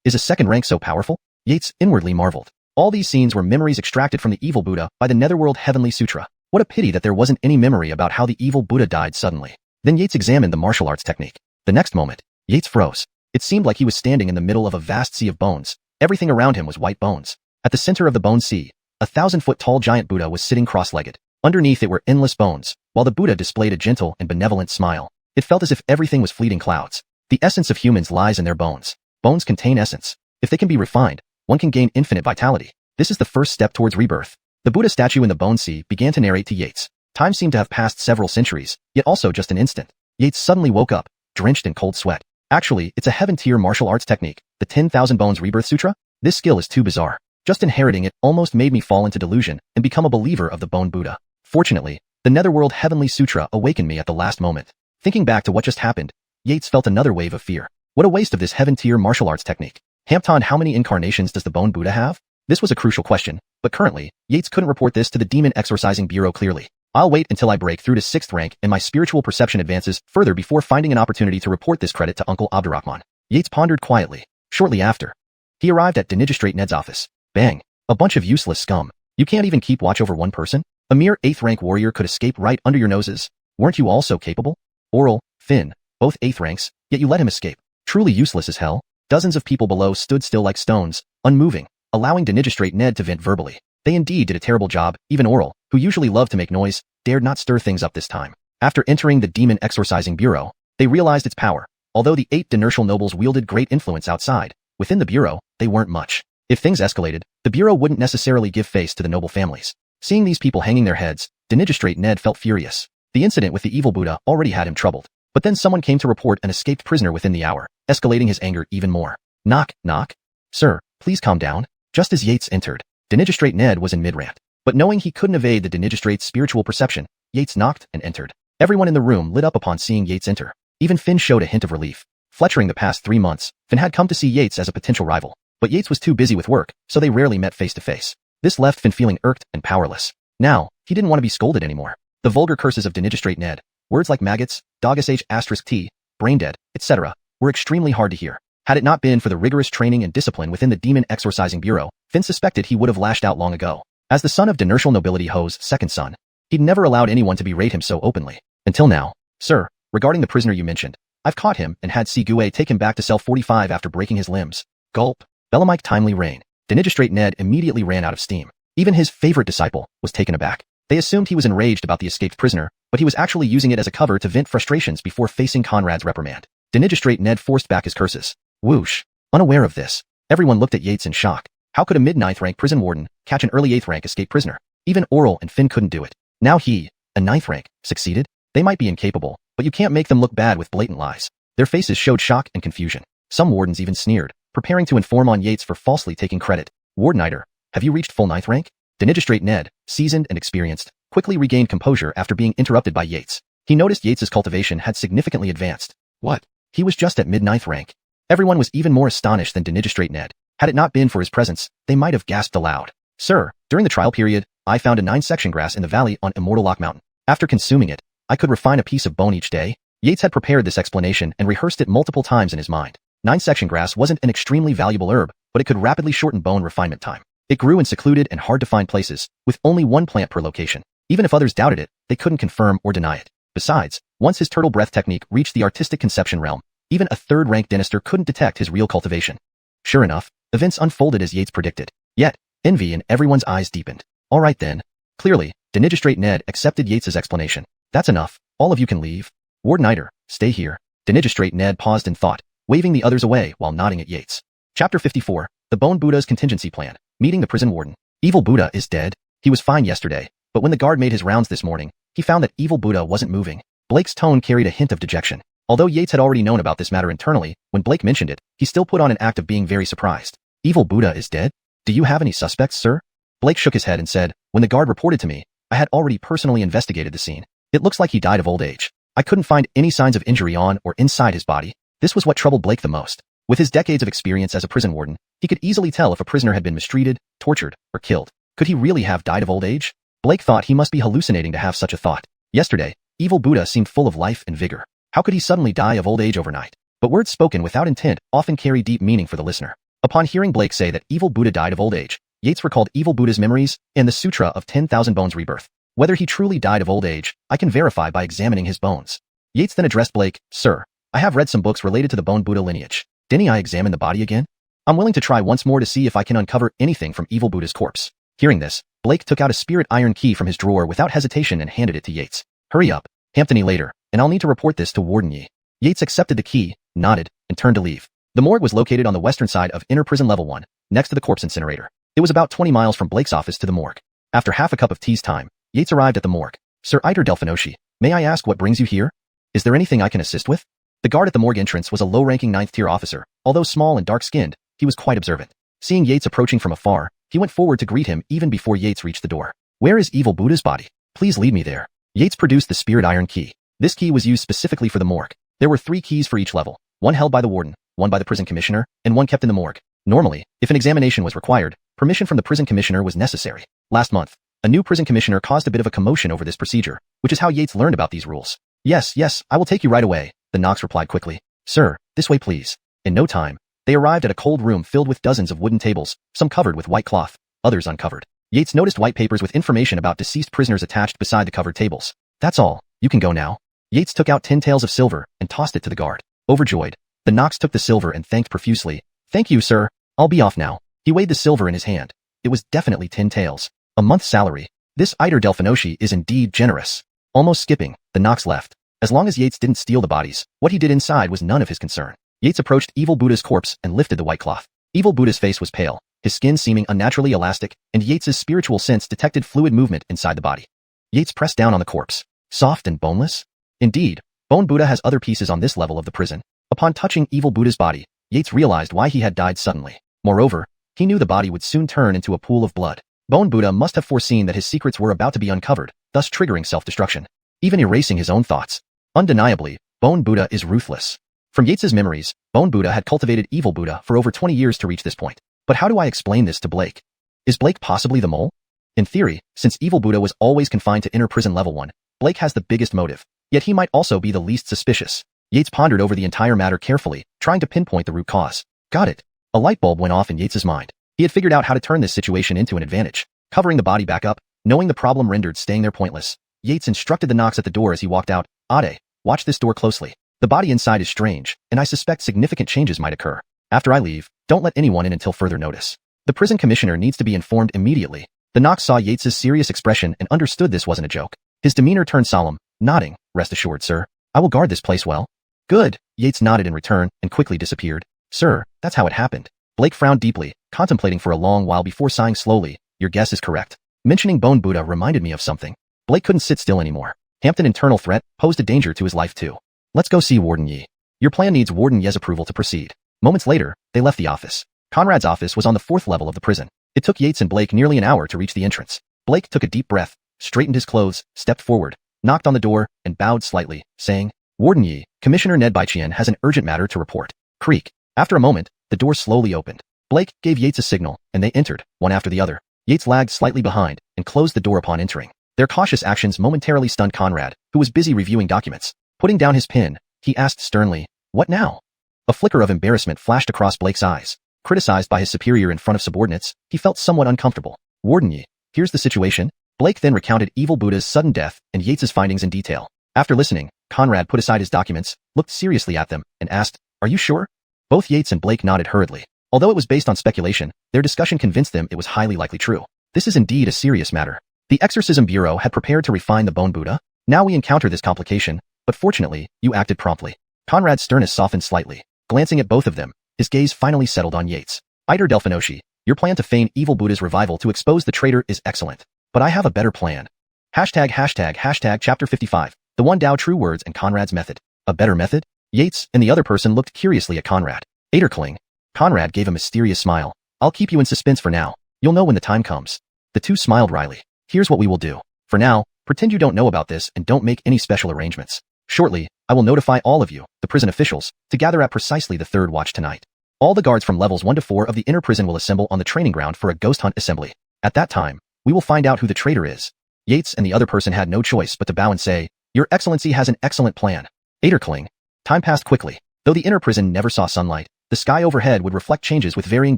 Is a 2nd rank so powerful? Yates inwardly marveled. All these scenes were memories extracted from the evil Buddha by the Netherworld Heavenly Sutra. What a pity that there wasn't any memory about how the evil Buddha died suddenly. Then Yates examined the martial arts technique. The next moment, Yates froze. It seemed like he was standing in the middle of a vast sea of bones. Everything around him was white bones. At the center of the bone sea, a 1,000-foot-tall giant Buddha was sitting cross-legged. Underneath it were endless bones, while the Buddha displayed a gentle and benevolent smile. It felt as if everything was fleeting clouds. The essence of humans lies in their bones. Bones contain essence. If they can be refined, one can gain infinite vitality. This is the first step towards rebirth. The Buddha statue in the bone sea began to narrate to Yates. Time seemed to have passed several centuries, yet also just an instant. Yates suddenly woke up, drenched in cold sweat. Actually, it's a heaven-tier martial arts technique, the 10,000 Bones Rebirth Sutra. This skill is too bizarre. Just inheriting it almost made me fall into delusion and become a believer of the Bone Buddha. Fortunately, the Netherworld Heavenly Sutra awakened me at the last moment. Thinking back to what just happened, Yates felt another wave of fear. What a waste of this heaven-tier martial arts technique. Hampton, how many incarnations does the Bone Buddha have? This was a crucial question, but currently, Yates couldn't report this to the Demon Exorcising Bureau clearly. I'll wait until I break through to 6th rank and my spiritual perception advances further before finding an opportunity to report this credit to Uncle Abdurrahman. Yates pondered quietly. Shortly after, he arrived at Dynasty Ned's office. Bang! A bunch of useless scum. You can't even keep watch over one person? A mere 8th rank warrior could escape right under your noses. Weren't you all so capable? Oral, Finn, both 8th ranks, yet you let him escape. Truly useless as hell. Dozens of people below stood still like stones, unmoving, allowing Dynasty Ned to vent verbally. They indeed did a terrible job. Even Oral, who usually loved to make noise, dared not stir things up this time. After entering the Demon Exorcising Bureau, they realized its power. Although the 8 Dynasty nobles wielded great influence outside, within the Bureau, they weren't much. If things escalated, the Bureau wouldn't necessarily give face to the noble families. Seeing these people hanging their heads, Dynasty Ned felt furious. The incident with the evil Buddha already had him troubled. But then someone came to report an escaped prisoner within the hour, escalating his anger even more. Knock, knock. Sir, please calm down. Just as Yates entered, Dynasty Ned was in mid-rant. But knowing he couldn't evade the Dynasty's spiritual perception, Yates knocked and entered. Everyone in the room lit up upon seeing Yates enter. Even Finn showed a hint of relief. Fletchering the past 3 months, Finn had come to see Yates as a potential rival. But Yates was too busy with work, so they rarely met face to face. This left Finn feeling irked and powerless. Now, he didn't want to be scolded anymore. The vulgar curses of Dynasty Ned, words like maggots, dog-sh*t, brain-dead, etc., were extremely hard to hear. Had it not been for the rigorous training and discipline within the Demon Exorcising Bureau, Finn suspected he would have lashed out long ago. As the son of Dynasty nobility Ho's second son, he'd never allowed anyone to berate him so openly. Until now. Sir, regarding the prisoner you mentioned, I've caught him and had Gue take him back to cell 45 after breaking his limbs. Gulp. Bellamike timely rein. Dynasty Ned immediately ran out of steam. Even his favorite disciple was taken aback. They assumed he was enraged about the escaped prisoner, but he was actually using it as a cover to vent frustrations before facing Conrad's reprimand. Dynasty Ned forced back his curses. Whoosh. Unaware of this, everyone looked at Yates in shock. How could a mid-9th rank prison warden catch an early 8th rank escaped prisoner? Even Oral and Finn couldn't do it. Now he, a 9th rank, succeeded? They might be incapable, but you can't make them look bad with blatant lies. Their faces showed shock and confusion. Some wardens even sneered, preparing to inform on Yates for falsely taking credit. Wardeniter, have you reached full 9th rank? Dynasty Ned, seasoned and experienced, quickly regained composure after being interrupted by Yates. He noticed Yates's cultivation had significantly advanced. What? He was just at mid-9th rank. Everyone was even more astonished than Dynasty Ned. Had it not been for his presence, they might have gasped aloud. Sir, during the trial period, I found a 9-section grass in the valley on Immortal Lock Mountain. After consuming it, I could refine a piece of bone each day. Yates had prepared this explanation and rehearsed it multiple times in his mind. 9-section grass wasn't an extremely valuable herb, but it could rapidly shorten bone refinement time. It grew in secluded and hard-to-find places, with only one plant per location. Even if others doubted it, they couldn't confirm or deny it. Besides, once his turtle breath technique reached the artistic conception realm, even a 3rd-rank dynastor couldn't detect his real cultivation. Sure enough, events unfolded as Yates predicted. Yet, envy in everyone's eyes deepened. All right then. Clearly, Dynasty Ned accepted Yates's explanation. That's enough. All of you can leave. Wardeniter, stay here. Dynasty Ned paused in thought, waving the others away while nodding at Yates. Chapter 54, The Bone Buddha's Contingency Plan. Meeting the prison warden. Evil Buddha is dead. He was fine yesterday, but when the guard made his rounds this morning, he found that Evil Buddha wasn't moving. Blake's tone carried a hint of dejection. Although Yates had already known about this matter internally, when Blake mentioned it, he still put on an act of being very surprised. Evil Buddha is dead? Do you have any suspects, sir? Blake shook his head and said, when the guard reported to me, I had already personally investigated the scene. It looks like he died of old age. I couldn't find any signs of injury on or inside his body. This was what troubled Blake the most. With his decades of experience as a prison warden, he could easily tell if a prisoner had been mistreated, tortured, or killed. Could he really have died of old age? Blake thought he must be hallucinating to have such a thought. Yesterday, Evil Buddha seemed full of life and vigor. How could he suddenly die of old age overnight? But words spoken without intent often carry deep meaning for the listener. Upon hearing Blake say that Evil Buddha died of old age, Yates recalled Evil Buddha's memories and the Sutra of 10,000 Bones Rebirth. Whether he truly died of old age, I can verify by examining his bones. Yates then addressed Blake, Sir, I have read some books related to the Bone Buddha lineage. Didn't I examine the body again? I'm willing to try once more to see if I can uncover anything from Evil Buddha's corpse. Hearing this, Blake took out a spirit iron key from his drawer without hesitation and handed it to Yates. Hurry up, Hampton later, and I'll need to report this to Warden Yi. Yates accepted the key, nodded, and turned to leave. The morgue was located on the western side of Inner Prison Level 1, next to the corpse incinerator. It was about 20 miles from Blake's office to the morgue. After half a cup of tea's time, Yates arrived at the morgue. Sir Iter Delphinoshi, may I ask what brings you here? Is there anything I can assist with? The guard at the morgue entrance was a low-ranking 9th-tier officer. Although small and dark-skinned, he was quite observant. Seeing Yates approaching from afar, he went forward to greet him even before Yates reached the door. Where is Evil Buddha's body? Please lead me there. Yates produced the spirit iron key. This key was used specifically for the morgue. There were 3 keys for each level, one held by the warden, one by the prison commissioner, and one kept in the morgue. Normally, if an examination was required, permission from the prison commissioner was necessary. Last month, a new prison commissioner caused a bit of a commotion over this procedure, which is how Yates learned about these rules. Yes, I will take you right away, the Knox replied quickly. Sir, this way please. In no time, they arrived at a cold room filled with dozens of wooden tables, some covered with white cloth, others uncovered. Yates noticed white papers with information about deceased prisoners attached beside the covered tables. That's all, you can go now. Yates took out 10 taels of silver and tossed it to the guard. Overjoyed, the Knox took the silver and thanked profusely. Thank you, sir. I'll be off now. He weighed the silver in his hand. It was definitely 10 taels. A month's salary. This Iter Delphinoshi is indeed generous. Almost skipping, the Knox left. As long as Yates didn't steal the bodies, what he did inside was none of his concern. Yates approached Evil Buddha's corpse and lifted the white cloth. Evil Buddha's face was pale, his skin seeming unnaturally elastic, and Yates's spiritual sense detected fluid movement inside the body. Yates pressed down on the corpse. Soft and boneless? Indeed, Bone Buddha has other pieces on this level of the prison. Upon touching Evil Buddha's body, Yates realized why he had died suddenly. Moreover, he knew the body would soon turn into a pool of blood. Bone Buddha must have foreseen that his secrets were about to be uncovered, thus triggering self-destruction, even erasing his own thoughts. Undeniably, Bone Buddha is ruthless. From Yates's memories, Bone Buddha had cultivated Evil Buddha for over 20 years to reach this point. But how do I explain this to Blake? Is Blake possibly the mole? In theory, since Evil Buddha was always confined to Inner Prison Level 1, Blake has the biggest motive, yet he might also be the least suspicious. Yates pondered over the entire matter carefully, trying to pinpoint the root cause. Got it. A light bulb went off in Yates's mind. He had figured out how to turn this situation into an advantage. Covering the body back up, knowing the problem rendered staying there pointless, Yates instructed the knocks at the door as he walked out. Ade, watch this door closely. The body inside is strange, and I suspect significant changes might occur. After I leave, don't let anyone in until further notice. The prison commissioner needs to be informed immediately. The Knox saw Yates's serious expression and understood this wasn't a joke. His demeanor turned solemn, nodding. Rest assured, sir. I will guard this place well. Good. Yates nodded in return and quickly disappeared. Sir, that's how it happened. Blake frowned deeply, contemplating for a long while before sighing slowly. Your guess is correct. Mentioning Bone Buddha reminded me of something. Blake couldn't sit still anymore. Hampton's internal threat posed a danger to his life too. Let's go see Warden Yi. Your plan needs Warden Ye's approval to proceed. Moments later, they left the office. Conrad's office was on the 4th level of the prison. It took Yates and Blake nearly an hour to reach the entrance. Blake took a deep breath, straightened his clothes, stepped forward, knocked on the door, and bowed slightly, saying, Warden Yi, Commissioner Ned by Qian has an urgent matter to report. Creak. After a moment, the door slowly opened. Blake gave Yates a signal, and they entered, one after the other. Yates lagged slightly behind, and closed the door upon entering. Their cautious actions momentarily stunned Conrad, who was busy reviewing documents. Putting down his pen, he asked sternly, What now? A flicker of embarrassment flashed across Blake's eyes. Criticized by his superior in front of subordinates, he felt somewhat uncomfortable. Warden Yi, here's the situation. Blake then recounted Evil Buddha's sudden death and Yates's findings in detail. After listening, Conrad put aside his documents, looked seriously at them, and asked, Are you sure? Both Yates and Blake nodded hurriedly. Although it was based on speculation, their discussion convinced them it was highly likely true. This is indeed a serious matter. The Exorcism Bureau had prepared to refine the Bone Buddha. Now we encounter this complication, but fortunately, you acted promptly. Conrad's sternness softened slightly. Glancing at both of them, his gaze finally settled on Yates. Eider Delphinoshi, your plan to feign Evil Buddha's revival to expose the traitor is excellent. But I have a better plan. Hashtag chapter 55. The One Tao True Words and Conrad's Method. A better method? Yates and the other person looked curiously at Conrad. Aderkling. Conrad gave a mysterious smile. I'll keep you in suspense for now. You'll know when the time comes. The two smiled wryly. Here's what we will do. For now, pretend you don't know about this and don't make any special arrangements. Shortly, I will notify all of you, the prison officials, to gather at precisely the 3rd watch tonight. All the guards from levels 1 to 4 of the inner prison will assemble on the training ground for a ghost hunt assembly. At that time, we will find out who the traitor is. Yates and the other person had no choice but to bow and say, Your Excellency has an excellent plan. Aderkling. Time passed quickly. Though the inner prison never saw sunlight, the sky overhead would reflect changes with varying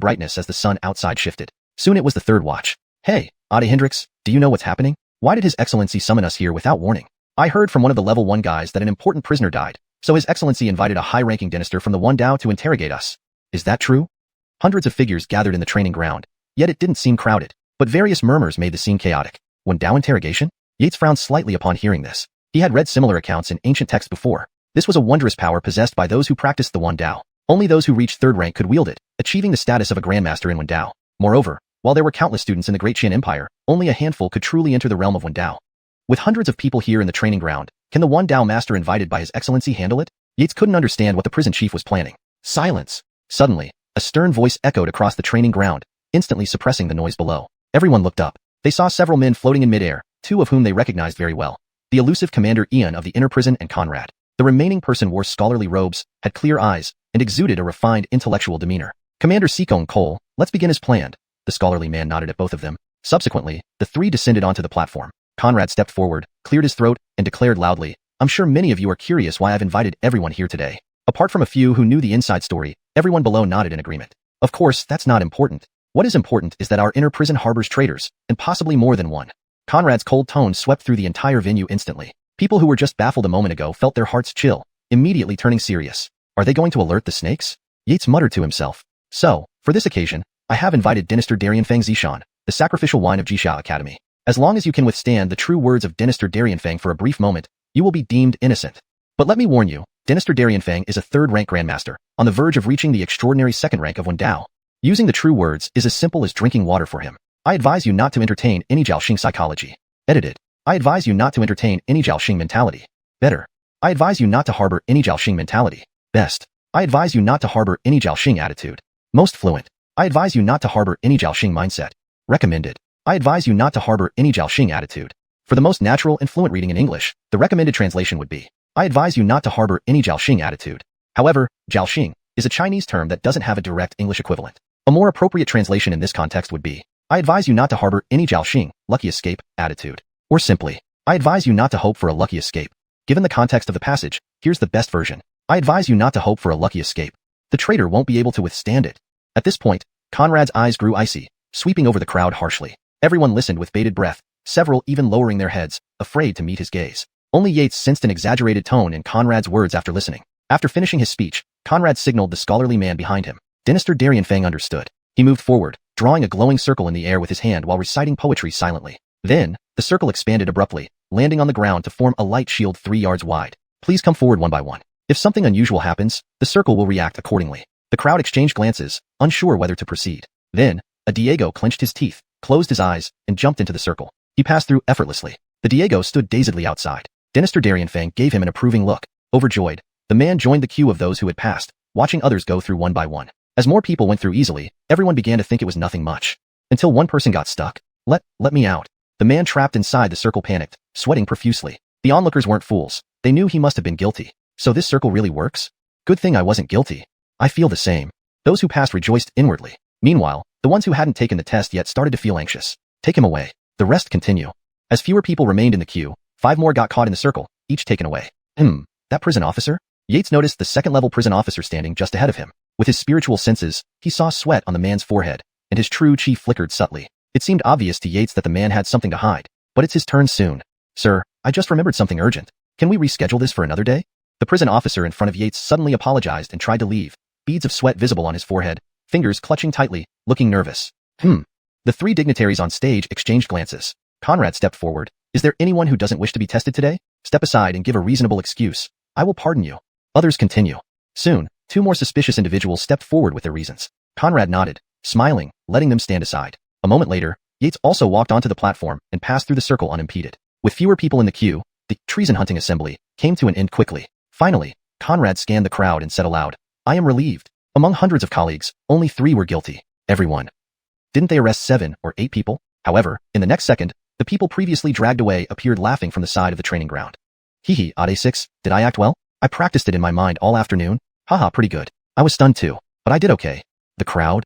brightness as the sun outside shifted. Soon it was the 3rd watch. Hey, Ade Hendricks, do you know what's happening? Why did His Excellency summon us here without warning? I heard from one of the level 1 guys that an important prisoner died, so His Excellency invited a high-ranking dynasty from the One Tao to interrogate us. Is that true? Hundreds of figures gathered in the training ground, yet it didn't seem crowded, but various murmurs made the scene chaotic. One Tao interrogation? Yates frowned slightly upon hearing this. He had read similar accounts in ancient texts before. This was a wondrous power possessed by those who practiced the One Tao. Only those who reached 3rd rank could wield it, achieving the status of a grandmaster in One Tao. Moreover, while there were countless students in the Great Qian Empire, only a handful could truly enter the realm of One Tao. With hundreds of people here in the training ground, can the One Tao master invited by His Excellency handle it? Yates couldn't understand what the prison chief was planning. Silence. Suddenly, a stern voice echoed across the training ground, instantly suppressing the noise below. Everyone looked up. They saw several men floating in midair, 2 of whom they recognized very well. The elusive Commander Qian of the inner prison and Conrad. The remaining person wore scholarly robes, had clear eyes, and exuded a refined intellectual demeanor. Commander Sikong Cole, let's begin as planned. The scholarly man nodded at both of them. Subsequently, the 3 descended onto the platform. Conrad stepped forward, cleared his throat, and declared loudly, I'm sure many of you are curious why I've invited everyone here today. Apart from a few who knew the inside story, everyone below nodded in agreement. Of course, that's not important. What is important is that our inner prison harbors traitors, and possibly more than one. Conrad's cold tone swept through the entire venue instantly. People who were just baffled a moment ago felt their hearts chill, immediately turning serious. Are they going to alert the snakes? Yates muttered to himself. So, for this occasion, I have invited Dynasty Darianfang Zishan, the sacrificial wine of Jixia Academy. As long as you can withstand the true words of Dynasty Darianfang for a brief moment, you will be deemed innocent. But let me warn you, Dynasty Darianfang is a 3rd rank grandmaster, on the verge of reaching the extraordinary 2nd rank of One Tao. Using the true words is as simple as drinking water for him. I advise you not to entertain any Jiaoxing psychology. Edited. I advise you not to entertain any Jiaoxing mentality. Better. I advise you not to harbor any Jiaoxing mentality. Best. I advise you not to harbor any Jiaoxing attitude. Most fluent. I advise you not to harbor any Jiaoxing mindset. Recommended. I advise you not to harbor any Jiaoxing attitude. For the most natural and fluent reading in English, the recommended translation would be, I advise you not to harbor any Jiaoxing attitude. However, Jiaoxing is a Chinese term that doesn't have a direct English equivalent. A more appropriate translation in this context would be, I advise you not to harbor any Jiaoxing, lucky escape, attitude. Or simply, I advise you not to hope for a lucky escape. Given the context of the passage, here's the best version. I advise you not to hope for a lucky escape. The traitor won't be able to withstand it. At this point, Conrad's eyes grew icy, sweeping over the crowd harshly. Everyone listened with bated breath, several even lowering their heads, afraid to meet his gaze. Only Yates sensed an exaggerated tone in Conrad's words after listening. After finishing his speech, Conrad signaled the scholarly man behind him. Dynasty Darianfang understood. He moved forward, drawing a glowing circle in the air with his hand while reciting poetry silently. Then, the circle expanded abruptly, landing on the ground to form a light shield 3 yards wide. Please come forward one by one. If something unusual happens, the circle will react accordingly. The crowd exchanged glances, unsure whether to proceed. Then, a Diego clenched his teeth, closed his eyes, and jumped into the circle. He passed through effortlessly. The Diego stood dazedly outside. Dynasty Darianfang gave him an approving look. Overjoyed, the man joined the queue of those who had passed, watching others go through one by one. As more people went through easily, everyone began to think it was nothing much. Until one person got stuck. Let me out. The man trapped inside the circle panicked, sweating profusely. The onlookers weren't fools. They knew he must have been guilty. So this circle really works? Good thing I wasn't guilty. I feel the same. Those who passed rejoiced inwardly. Meanwhile, the ones who hadn't taken the test yet started to feel anxious. Take him away. The rest continue. As fewer people remained in the queue, 5 more got caught in the circle, each taken away. That prison officer? Yates noticed the second-level prison officer standing just ahead of him. With his spiritual senses, he saw sweat on the man's forehead, and his true chi flickered subtly. It seemed obvious to Yates that the man had something to hide. But it's his turn soon. Sir, I just remembered something urgent. Can we reschedule this for another day? The prison officer in front of Yates suddenly apologized and tried to leave, beads of sweat visible on his forehead, fingers clutching tightly, looking nervous. The 3 dignitaries on stage exchanged glances. Conrad stepped forward. Is there anyone who doesn't wish to be tested today? Step aside and give a reasonable excuse. I will pardon you. Others continue. Soon, 2 more suspicious individuals stepped forward with their reasons. Conrad nodded, smiling, letting them stand aside. A moment later, Yates also walked onto the platform and passed through the circle unimpeded. With fewer people in the queue, the treason hunting assembly came to an end quickly. Finally, Conrad scanned the crowd and said aloud, I am relieved. Among hundreds of colleagues, only 3 were guilty. Everyone. Didn't they arrest 7 or 8 people? However, in the next second, the people previously dragged away appeared laughing from the side of the training ground. Hee Ade 6, did I act well? I practiced it in my mind all afternoon. Haha, pretty good. I was stunned too, but I did okay. The crowd?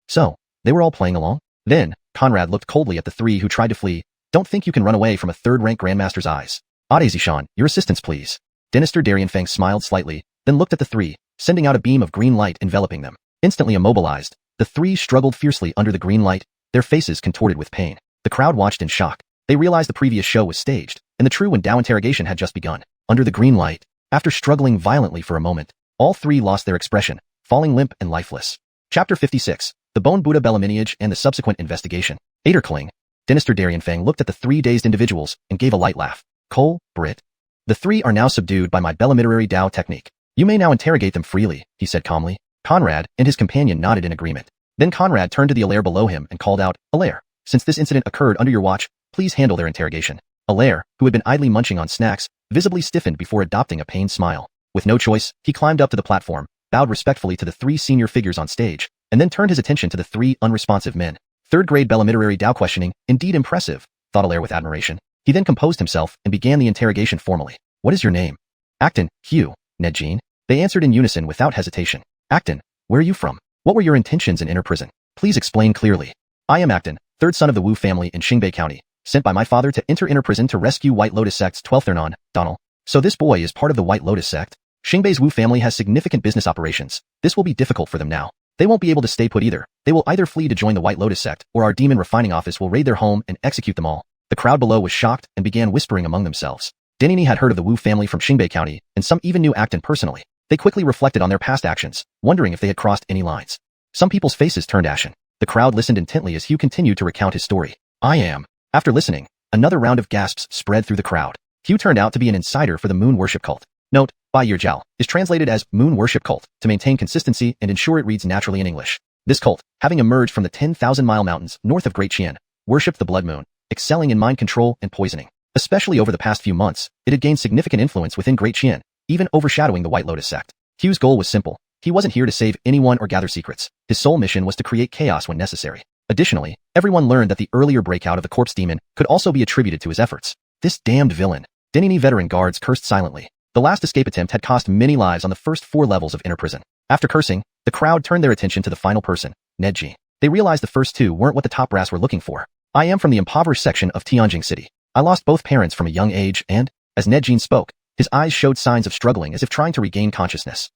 So, they were all playing along? Then, Conrad looked coldly at the 3 who tried to flee. Don't think you can run away from a 3rd-rank grandmaster's eyes. Ade Zishan, your assistance please. Dynasty Darianfang smiled slightly, then looked at the 3, sending out a beam of green light enveloping them. Instantly immobilized, the 3 struggled fiercely under the green light, their faces contorted with pain. The crowd watched in shock. They realized the previous show was staged, and the true and Dao interrogation had just begun. Under the green light, after struggling violently for a moment, all 3 lost their expression, falling limp and lifeless. Chapter 56, The Bone Buddha Bella Lineage and the Subsequent Investigation. Aderkling. Dynasty Darianfang looked at the 3 dazed individuals and gave a light laugh. Cole, Brit. The 3 are now subdued by my Bellamitarary Dao technique. You may now interrogate them freely, he said calmly. Conrad and his companion nodded in agreement. Then Conrad turned to the Allaire below him and called out, Allaire, since this incident occurred under your watch, please handle their interrogation. Allaire, who had been idly munching on snacks, visibly stiffened before adopting a pained smile. With no choice, he climbed up to the platform, bowed respectfully to the 3 senior figures on stage, and then turned his attention to the 3 unresponsive men. 3rd-grade Bellamitarary Dao questioning, indeed impressive, thought Allaire with admiration. He then composed himself and began the interrogation formally. What is your name? Acton, Hugh, Nedjean. They answered in unison without hesitation. Acton, where are you from? What were your intentions in Prison? Please explain clearly. I am Acton, 3rd son of the Wu family in Xingbei County, sent by my father to enter Prison to rescue White Lotus Sect's 12th Ernon, Donald. So this boy is part of the White Lotus Sect? Xingbei's Wu family has significant business operations. This will be difficult for them now. They won't be able to stay put either. They will either flee to join the White Lotus Sect, or our demon refining office will raid their home and execute them all. The crowd below was shocked and began whispering among themselves. Dynasty had heard of the Wu family from Xingbei County, and some even knew Acton personally. They quickly reflected on their past actions, wondering if they had crossed any lines. Some people's faces turned ashen. The crowd listened intently as Hugh continued to recount his story. I am. After listening, another round of gasps spread through the crowd. Hugh turned out to be an insider for the Moon Worship Cult. Note, Bai Yirjiao is translated as Moon Worship Cult to maintain consistency and ensure it reads naturally in English. This cult, having emerged from the 10,000-mile mountains north of Great Qian, worshipped the blood moon, excelling in mind control and poisoning. Especially over the past few months, it had gained significant influence within Great Qian, even overshadowing the White Lotus sect. Hugh's goal was simple. He wasn't here to save anyone or gather secrets. His sole mission was to create chaos when necessary. Additionally, everyone learned that the earlier breakout of the corpse demon could also be attributed to his efforts. This damned villain. Dynasty veteran guards cursed silently. The last escape attempt had cost many lives on the first 4 levels of Prison. After cursing, the crowd turned their attention to the final person, Nedjean. They realized the first 2 weren't what the top brass were looking for. I am from the impoverished section of Tianjing City. I lost both parents from a young age and, as Ned Jean spoke, his eyes showed signs of struggling as if trying to regain consciousness.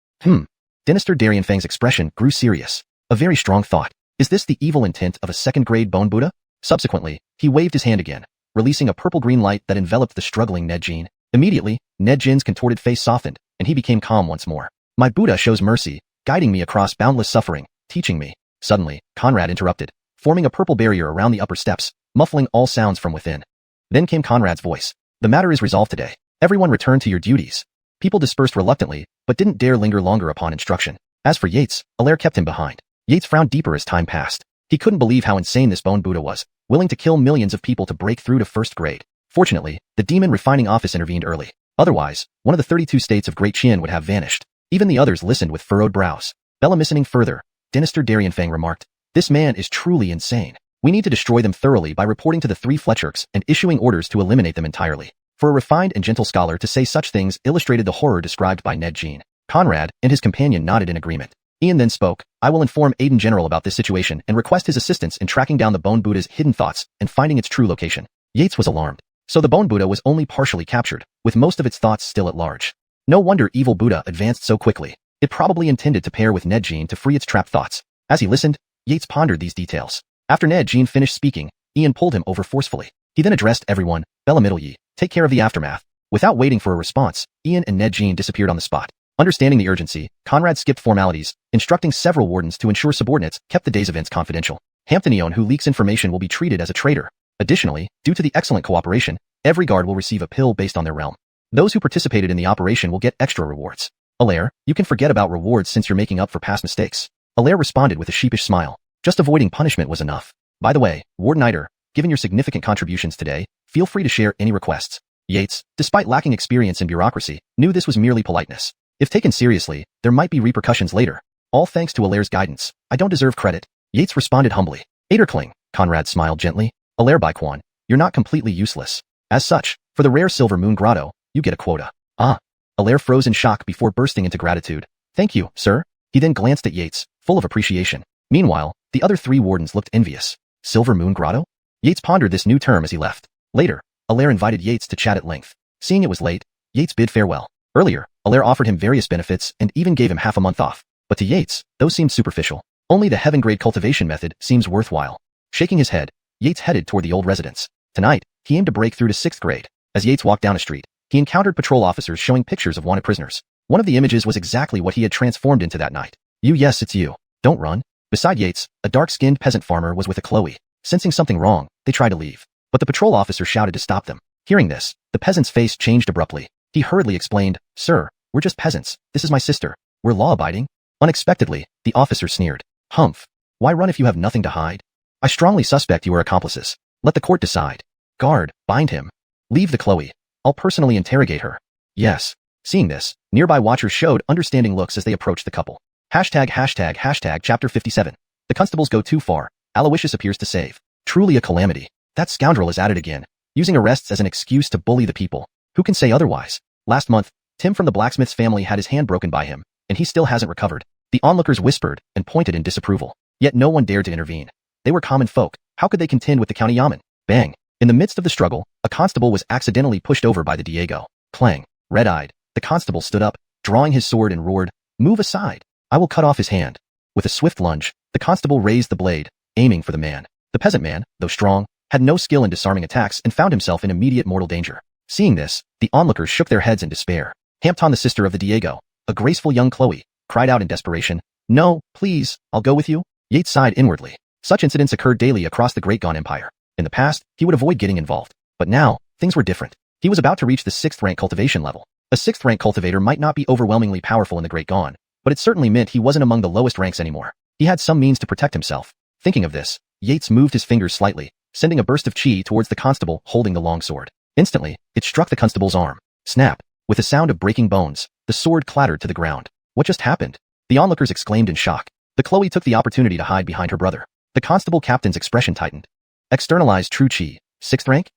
Dynasty Fang's expression grew serious. A very strong thought. Is this the evil intent of a second-grade bone Buddha? Subsequently, he waved his hand again, releasing a purple-green light that enveloped the struggling Ned Jean. Immediately, Ned Jin's contorted face softened, and he became calm once more. My Buddha shows mercy, guiding me across boundless suffering, teaching me. Suddenly, Conrad interrupted, forming a purple barrier around the upper steps, muffling all sounds from within. Then came Conrad's voice. The matter is resolved today. Everyone return to your duties. People dispersed reluctantly, but didn't dare linger longer upon instruction. As for Yates, Allaire kept him behind. Yates frowned deeper as time passed. He couldn't believe how insane this bone Buddha was, willing to kill millions of people to break through to first grade. Fortunately, the demon refining office intervened early. Otherwise, one of the 32 states of Great Qian would have vanished. Even the others listened with furrowed brows. Listening further, Dynasty Fang remarked, "This man is truly insane. We need to destroy them thoroughly by reporting to the 3 Fletcherks and issuing orders to eliminate them entirely." For a refined and gentle scholar to say such things illustrated the horror described by Ned Jean. Conrad and his companion nodded in agreement. Ian then spoke, "I will inform Aiden General about this situation and request his assistance in tracking down the Bone Buddha's hidden thoughts and finding its true location." Yates was alarmed. So the Bone Buddha was only partially captured, with most of its thoughts still at large. No wonder Evil Buddha advanced so quickly. It probably intended to pair with Ned Jean to free its trapped thoughts. As he listened, Yates pondered these details. After Ned Jean finished speaking, Ian pulled him over forcefully. He then addressed everyone, "Bella Middle-Yi, take care of the aftermath." Without waiting for a response, Ian and Ned Jean disappeared on the spot. Understanding the urgency, Conrad skipped formalities, instructing several wardens to ensure subordinates kept the day's events confidential. Hamptonian who leaks information will be treated as a traitor. Additionally, due to the excellent cooperation, every guard will receive a pill based on their realm. Those who participated in the operation will get extra rewards. Allaire, you can forget about rewards since you're making up for past mistakes. Allaire responded with a sheepish smile. Just avoiding punishment was enough. By the way, Warden Iter, given your significant contributions today, feel free to share any requests. Yates, despite lacking experience in bureaucracy, knew this was merely politeness. If taken seriously, there might be repercussions later. All thanks to Allaire's guidance. I don't deserve credit. Yates responded humbly. Aderkling, Conrad smiled gently. Allaire by Quan, you're not completely useless. As such, for the rare Silver Moon Grotto, you get a quota. Ah. Allaire froze in shock before bursting into gratitude. Thank you, sir. He then glanced at Yates, full of appreciation. Meanwhile, the other 3 wardens looked envious. Silver Moon Grotto? Yates pondered this new term as he left. Later, Allaire invited Yates to chat at length. Seeing it was late, Yates bid farewell. Earlier, Allaire offered him various benefits and even gave him half a month off. But to Yates, those seemed superficial. Only the heaven-grade cultivation method seems worthwhile. Shaking his head, Yates headed toward the old residence. Tonight, he aimed to break through to 6th grade. As Yates walked down a street, he encountered patrol officers showing pictures of wanted prisoners. One of the images was exactly what he had transformed into that night. Yes, it's you. Don't run. Beside Yates, a dark-skinned peasant farmer was with a Chloe. Sensing something wrong, they tried to leave. But the patrol officer shouted to stop them. Hearing this, the peasant's face changed abruptly. He hurriedly explained, "Sir, we're just peasants. This is my sister. We're law-abiding." Unexpectedly, the officer sneered. "Humph. Why run if you have nothing to hide? I strongly suspect you are accomplices. Let the court decide. Guard, bind him. Leave the Chloe. I'll personally interrogate her." Yes. Seeing this, nearby watchers showed understanding looks as they approached the couple. Chapter 57. The constables go too far. Aloysius appears to save. Truly a calamity. That scoundrel is at it again, using arrests as an excuse to bully the people. Who can say otherwise? Last month, Tim from the blacksmith's family had his hand broken by him, and he still hasn't recovered. The onlookers whispered and pointed in disapproval. Yet no one dared to intervene. They were common folk. How could they contend with the county yamen? Bang. In the midst of the struggle, a constable was accidentally pushed over by the Diego. Clang. Red-eyed, the constable stood up, drawing his sword and roared, "Move aside. I will cut off his hand." With a swift lunge, the constable raised the blade, aiming for the man. The peasant man, though strong, had no skill in disarming attacks and found himself in immediate mortal danger. Seeing this, the onlookers shook their heads in despair. Hampton, the sister of the Diego, a graceful young Chloe, cried out in desperation, "No, please, I'll go with you." Yates sighed inwardly. Such incidents occurred daily across the Great Gon Empire. In the past, he would avoid getting involved. But now, things were different. He was about to reach the 6th rank cultivation level. A 6th rank cultivator might not be overwhelmingly powerful in the Great Gon, but it certainly meant he wasn't among the lowest ranks anymore. He had some means to protect himself. Thinking of this, Yates moved his fingers slightly, sending a burst of chi towards the constable holding the long sword. Instantly, it struck the constable's arm. Snap! With a sound of breaking bones, the sword clattered to the ground. What just happened? The onlookers exclaimed in shock. The Chloe took the opportunity to hide behind her brother. The constable captain's expression tightened. Externalized true chi, 6th rank?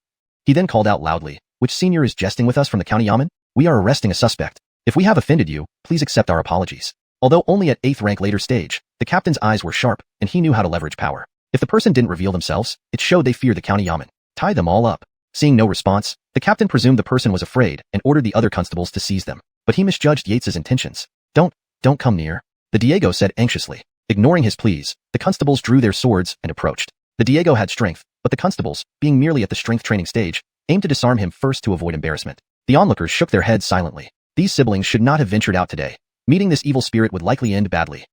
He then called out loudly, "Which senior is jesting with us from the county yamen? We are arresting a suspect. If we have offended you, please accept our apologies." Although only at 8th rank later stage, the captain's eyes were sharp, and he knew how to leverage power. If the person didn't reveal themselves, it showed they feared the county yamen. Tie them all up. Seeing no response, the captain presumed the person was afraid and ordered the other constables to seize them. But he misjudged Yates's intentions. Don't come near, the Diego said anxiously. Ignoring his pleas, the constables drew their swords and approached. The Diego had strength, but the constables, being merely at the strength training stage, aimed to disarm him first to avoid embarrassment. The onlookers shook their heads silently. These siblings should not have ventured out today. Meeting this evil spirit would likely end badly.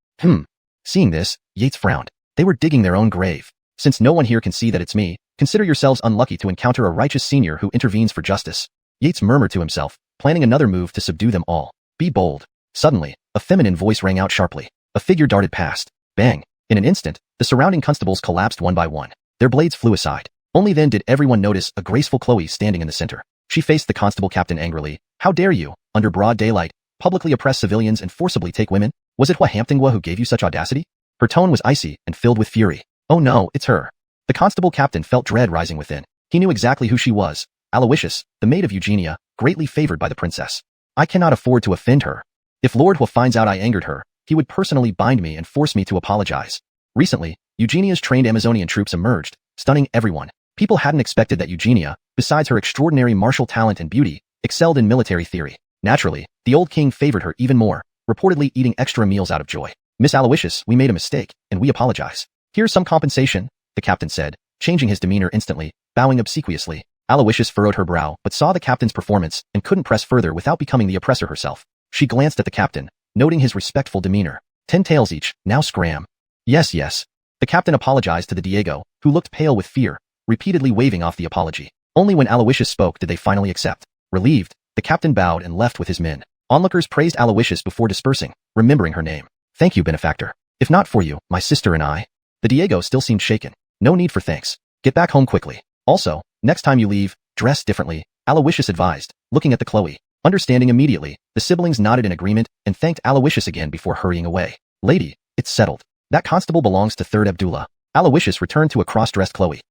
Seeing this, Yates frowned. They were digging their own grave. Since no one here can see that it's me, consider yourselves unlucky to encounter a righteous senior who intervenes for justice. Yates murmured to himself, planning another move to subdue them all. Be bold. Suddenly, a feminine voice rang out sharply. A figure darted past. Bang! In an instant, the surrounding constables collapsed one by one. Their blades flew aside. Only then did everyone notice a graceful Chloe standing in the center. She faced the constable captain angrily. How dare you, under broad daylight, publicly oppress civilians and forcibly take women? Was it Xianxia who gave you such audacity? Her tone was icy and filled with fury. Oh no, it's her. The constable captain felt dread rising within. He knew exactly who she was. Aloysius, the maid of Eugenia, greatly favored by the princess. I cannot afford to offend her. If Lord Hua finds out I angered her, he would personally bind me and force me to apologize. Recently, Eugenia's trained Amazonian troops emerged, stunning everyone. People hadn't expected that Eugenia, besides her extraordinary martial talent and beauty, excelled in military theory. Naturally, the old king favored her even more, reportedly eating extra meals out of joy. Miss Aloysius, we made a mistake, and we apologize. Here's some compensation, the captain said, changing his demeanor instantly, bowing obsequiously. Aloysius furrowed her brow but saw the captain's performance and couldn't press further without becoming the oppressor herself. She glanced at the captain, noting his respectful demeanor. 10 taels each, now scram. Yes. The captain apologized to the Diego, who looked pale with fear, repeatedly waving off the apology. Only when Aloysius spoke did they finally accept. Relieved, the captain bowed and left with his men. Onlookers praised Aloysius before dispersing, remembering her name. Thank you, benefactor. If not for you, my sister and I. The Diego still seemed shaken. No need for thanks. Get back home quickly. Also, next time you leave, dress differently, Aloysius advised, looking at the Chloe. Understanding immediately, the siblings nodded in agreement and thanked Aloysius again before hurrying away. Lady, it's settled. That constable belongs to 3rd Abdullah. Aloysius returned to a cross-dressed Chloe.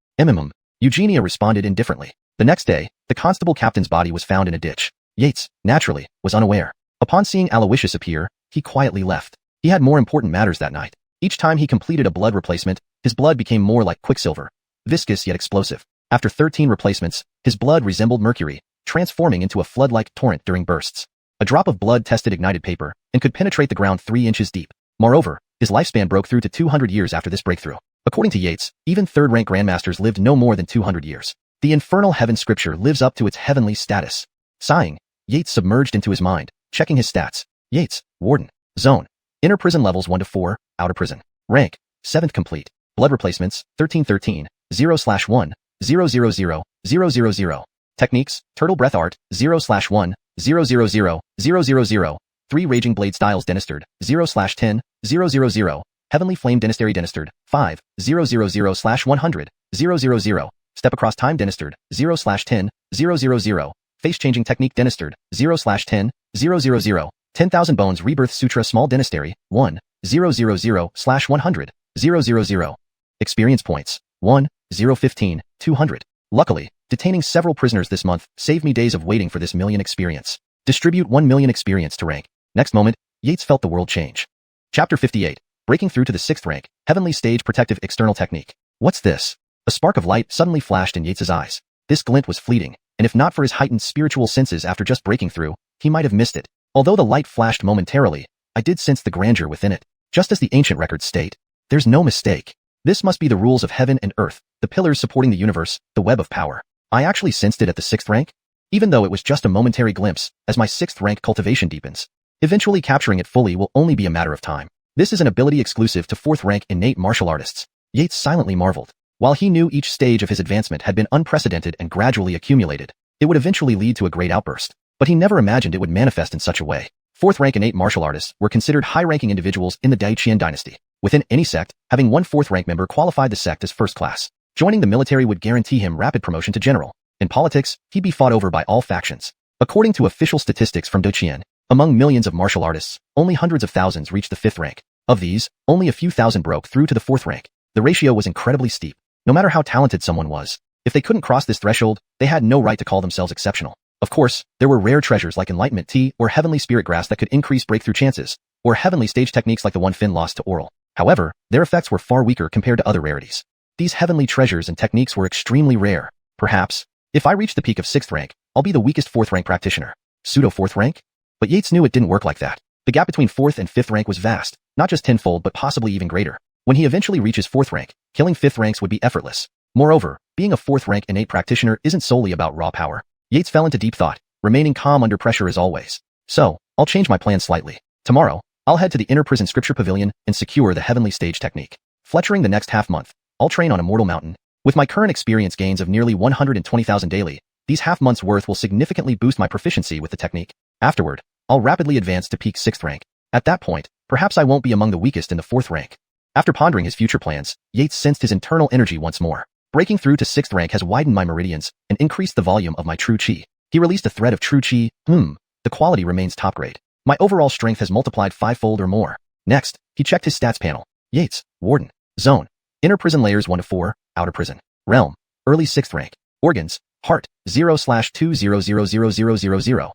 Eugenia responded indifferently. The next day, the constable captain's body was found in a ditch. Yates, naturally, was unaware. Upon seeing Aloysius appear, he quietly left. He had more important matters that night. Each time he completed a blood replacement, his blood became more like quicksilver, viscous yet explosive. After 13 replacements, his blood resembled mercury, transforming into a flood-like torrent during bursts. A drop of blood tested ignited paper and could penetrate the ground 3 inches deep. Moreover, his lifespan broke through to 200 years after this breakthrough. According to Yates, even 3rd-rank grandmasters lived no more than 200 years. The infernal heaven scripture lives up to its heavenly status. Sighing, Yates submerged into his mind, checking his stats. Yates, Warden, Zone, Inner Prison levels 1 to 4, Outer Prison. Rank, 7th complete. Blood replacements, 1313, 0/1, 000, 000. Techniques, Turtle Breath Art, 0/1, 000, 000. 3 Raging Blade Styles Dynasted, 0/10, 000. Heavenly Flame Dynasty Dynasted, 5, 000/100, 000. Step Across Time Dynasted, 0/10, 000. Face-Changing Technique Dynasted, 0/10, 000. 10,000 Bones Rebirth Sutra Small Dynasty, 1, 000/100, 000. Experience points, 1, 015, 200. Luckily, detaining several prisoners this month saved me days of waiting for this million experience. Distribute 1 million experience to rank. Next moment, Yates felt the world change. Chapter 58. Breaking through to the 6th rank, Heavenly Stage Protective External Technique. What's this? A spark of light suddenly flashed in Yates's eyes. This glint was fleeting, and if not for his heightened spiritual senses after just breaking through, he might have missed it. Although the light flashed momentarily, I did sense the grandeur within it. Just as the ancient records state, there's no mistake. This must be the rules of heaven and earth, the pillars supporting the universe, the web of power. I actually sensed it at the 6th rank, even though it was just a momentary glimpse, as my 6th rank cultivation deepens. Eventually capturing it fully will only be a matter of time. This is an ability exclusive to 4th rank innate martial artists. Yates silently marveled. While he knew each stage of his advancement had been unprecedented and gradually accumulated, it would eventually lead to a great outburst. But he never imagined it would manifest in such a way. 4th rank innate martial artists were considered high-ranking individuals in the Qian dynasty. Within any sect, having one 4th rank member qualified the sect as first class. Joining the military would guarantee him rapid promotion to general. In politics, he'd be fought over by all factions. According to official statistics from Qian, among millions of martial artists, only hundreds of thousands reached the 5th rank. Of these, only a few thousand broke through to the 4th rank. The ratio was incredibly steep. No matter how talented someone was, if they couldn't cross this threshold, they had no right to call themselves exceptional. Of course, there were rare treasures like Enlightenment Tea or Heavenly Spirit Grass that could increase breakthrough chances, or Heavenly Stage techniques like the one Finn lost to Oral. However, their effects were far weaker compared to other rarities. These heavenly treasures and techniques were extremely rare. Perhaps, If I reach the peak of 6th rank, I'll be the weakest 4th rank practitioner. Pseudo 4th rank? But Yates knew it didn't work like that. The gap between 4th and 5th rank was vast, not just tenfold but possibly even greater. When he eventually reaches 4th rank, killing 5th ranks would be effortless. Moreover, being a 4th rank innate practitioner isn't solely about raw power. Yates fell into deep thought, remaining calm under pressure as always. So, I'll change my plan slightly. Tomorrow, I'll head to the inner prison scripture pavilion and secure the heavenly stage technique. Fletchering the next half-month, I'll train on Immortal Mountain. With my current experience gains of nearly 120,000 daily, these half-months' worth will significantly boost my proficiency with the technique. Afterward, I'll rapidly advance to peak 6th rank. At that point, perhaps I won't be among the weakest in the 4th rank. After pondering his future plans, Yates sensed his internal energy once more. Breaking through to 6th rank has widened my meridians and increased the volume of my true chi. He released a thread of true chi. The quality remains top grade. My overall strength has multiplied 5-fold or more. Next, he checked his stats panel. Yates, Warden, Zone, Inner Prison Layers 1 to 4, Outer Prison, Realm, Early 6th rank, Organs, Heart, 0/2000000.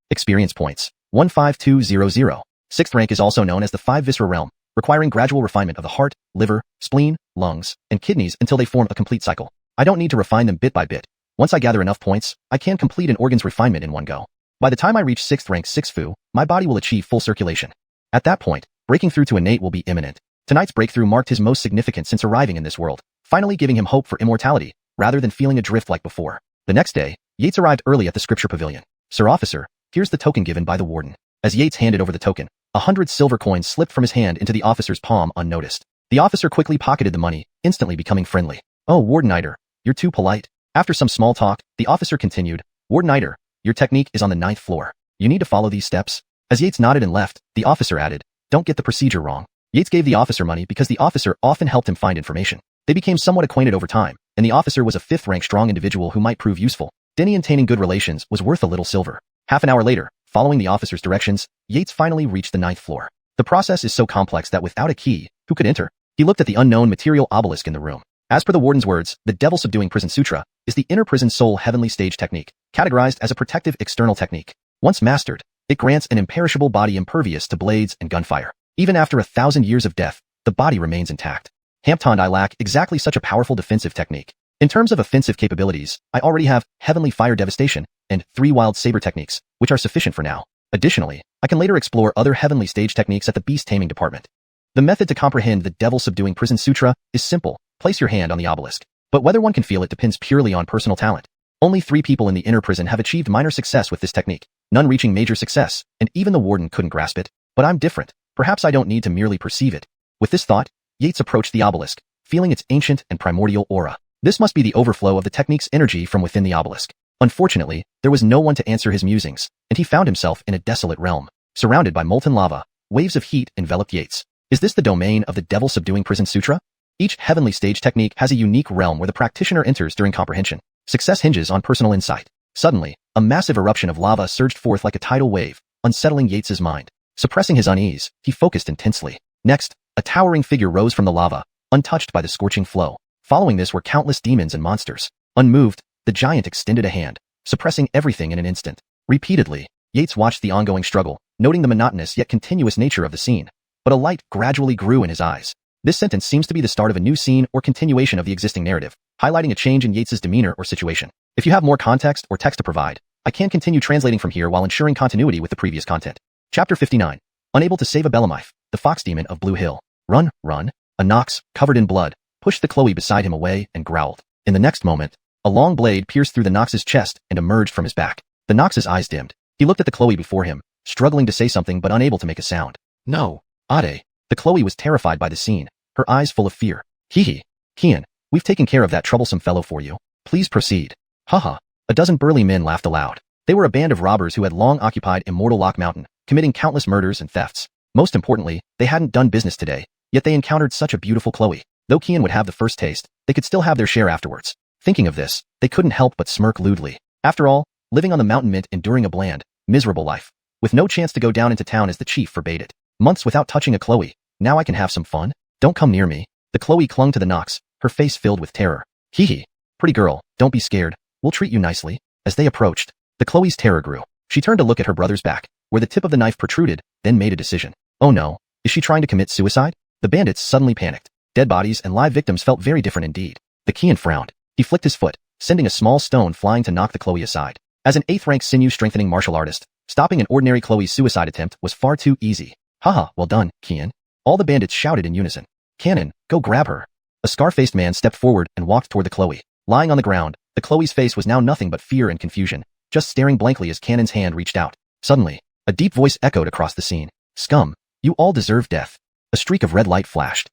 Experience points, 15200. 6th rank is also known as the 5 Viscera Realm, requiring gradual refinement of the heart, liver, spleen, lungs, and kidneys until they form a complete cycle. I don't need to refine them bit by bit. Once I gather enough points, I can complete an organ's refinement in one go. By the time I reach 6th rank 6 Fu, my body will achieve full circulation. At that point, breaking through to innate will be imminent. Tonight's breakthrough marked his most significant since arriving in this world, finally giving him hope for immortality, rather than feeling adrift like before. The next day, Yates arrived early at the scripture pavilion. Sir Officer, here's the token given by the warden. As Yates handed over the token, 100 silver coins slipped from his hand into the officer's palm unnoticed. The officer quickly pocketed the money, instantly becoming friendly. Oh, Wardenider, you're too polite. After some small talk, the officer continued, Wardenider, your technique is on the 9th floor. You need to follow these steps. As Yates nodded and left, the officer added, don't get the procedure wrong. Yates gave the officer money because the officer often helped him find information. They became somewhat acquainted over time, and the officer was a 5th rank strong individual who might prove useful. Maintaining good relations was worth a little silver. Half an hour later, following the officer's directions, Yates finally reached the 9th floor. The process is so complex that without a key, who could enter? He looked at the unknown material obelisk in the room. As per the warden's words, the devil subduing prison sutra is the inner prison soul heavenly stage technique, categorized as a protective external technique. Once mastered, it grants an imperishable body impervious to blades and gunfire. Even after 1,000 years of death, the body remains intact. Hampton, I lack exactly such a powerful defensive technique. In terms of offensive capabilities, I already have Heavenly Fire Devastation and 3 Wild Saber techniques, which are sufficient for now. Additionally, I can later explore other heavenly stage techniques at the Beast Taming Department. The method to comprehend the Devil Subduing Prison Sutra is simple. Place your hand on the obelisk. But whether one can feel it depends purely on personal talent. Only 3 people in the inner prison have achieved minor success with this technique, none reaching major success, and even the warden couldn't grasp it. But I'm different. Perhaps I don't need to merely perceive it. With this thought, Yates approached the obelisk, feeling its ancient and primordial aura. This must be the overflow of the technique's energy from within the obelisk. Unfortunately, there was no one to answer his musings, and he found himself in a desolate realm. Surrounded by molten lava, waves of heat enveloped Yates. Is this the domain of the Devil Subduing Prison Sutra? Each heavenly stage technique has a unique realm where the practitioner enters during comprehension. Success hinges on personal insight. Suddenly, a massive eruption of lava surged forth like a tidal wave, unsettling Yates's mind. Suppressing his unease, he focused intensely. Next, a towering figure rose from the lava, untouched by the scorching flow. Following this were countless demons and monsters. Unmoved, the giant extended a hand, suppressing everything in an instant. Repeatedly, Yates watched the ongoing struggle, noting the monotonous yet continuous nature of the scene. But a light gradually grew in his eyes. This sentence seems to be the start of a new scene or continuation of the existing narrative, highlighting a change in Yates's demeanor or situation. If you have more context or text to provide, I can continue translating from here while ensuring continuity with the previous content. Chapter 59. Unable to save a Belemite, the fox demon of Blue Hill. Run, run. A Nox, covered in blood, pushed the Chloe beside him away and growled. In the next moment, a long blade pierced through the Nox's chest and emerged from his back. The Nox's eyes dimmed. He looked at the Chloe before him, struggling to say something but unable to make a sound. No, Ade. The Chloe was terrified by the scene, her eyes full of fear. Hee. Qian, we've taken care of that troublesome fellow for you. Please proceed. Haha. A dozen burly men laughed aloud. They were a band of robbers who had long occupied Immortal Lock Mountain, committing countless murders and thefts. Most importantly, they hadn't done business today, yet they encountered such a beautiful Chloe. Though Qian would have the first taste, they could still have their share afterwards. Thinking of this, they couldn't help but smirk lewdly. After all, living on the mountain meant enduring a bland, miserable life, with no chance to go down into town as the chief forbade it. Months without touching a Chloe, now I can have some fun? Don't come near me. The Chloe clung to the Nox, her face filled with terror. Hee. Pretty girl, don't be scared. We'll treat you nicely. As they approached, the Chloe's terror grew. She turned to look at her brother's back, where the tip of the knife protruded, then made a decision. Oh no, is she trying to commit suicide? The bandits suddenly panicked. Dead bodies and live victims felt very different indeed. The Qian frowned. He flicked his foot, sending a small stone flying to knock the Chloe aside. As an 8th-rank sinew-strengthening martial artist, stopping an ordinary Chloe's suicide attempt was far too easy. Haha, well done, Qian. All the bandits shouted in unison. Cannon, go grab her. A scar-faced man stepped forward and walked toward the Chloe. Lying on the ground, the Chloe's face was now nothing but fear and confusion, just staring blankly as Cannon's hand reached out. Suddenly, a deep voice echoed across the scene. Scum, you all deserve death. A streak of red light flashed.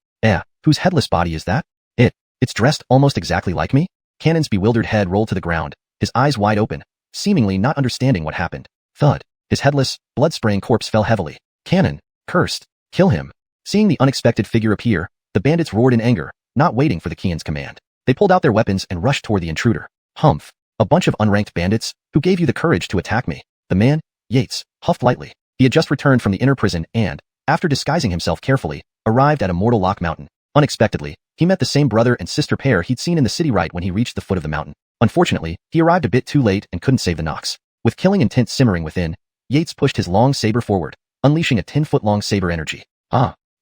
Whose headless body is that? It's dressed almost exactly like me? Cannon's bewildered head rolled to the ground, his eyes wide open, seemingly not understanding what happened. Thud. His headless, blood-spraying corpse fell heavily. Cannon, cursed, kill him. Seeing the unexpected figure appear, the bandits roared in anger, not waiting for the Qian's command. They pulled out their weapons and rushed toward the intruder. Humph. A bunch of unranked bandits, who gave you the courage to attack me? The man, Yates, huffed lightly. He had just returned from the inner prison and, after disguising himself carefully, arrived at Immortal Lock Mountain. Unexpectedly, he met the same brother and sister pair he'd seen in the city right when he reached the foot of the mountain. Unfortunately, he arrived a bit too late and couldn't save the Nox. With killing intent simmering within, Yates pushed his long saber forward, unleashing a 10-foot-long saber energy.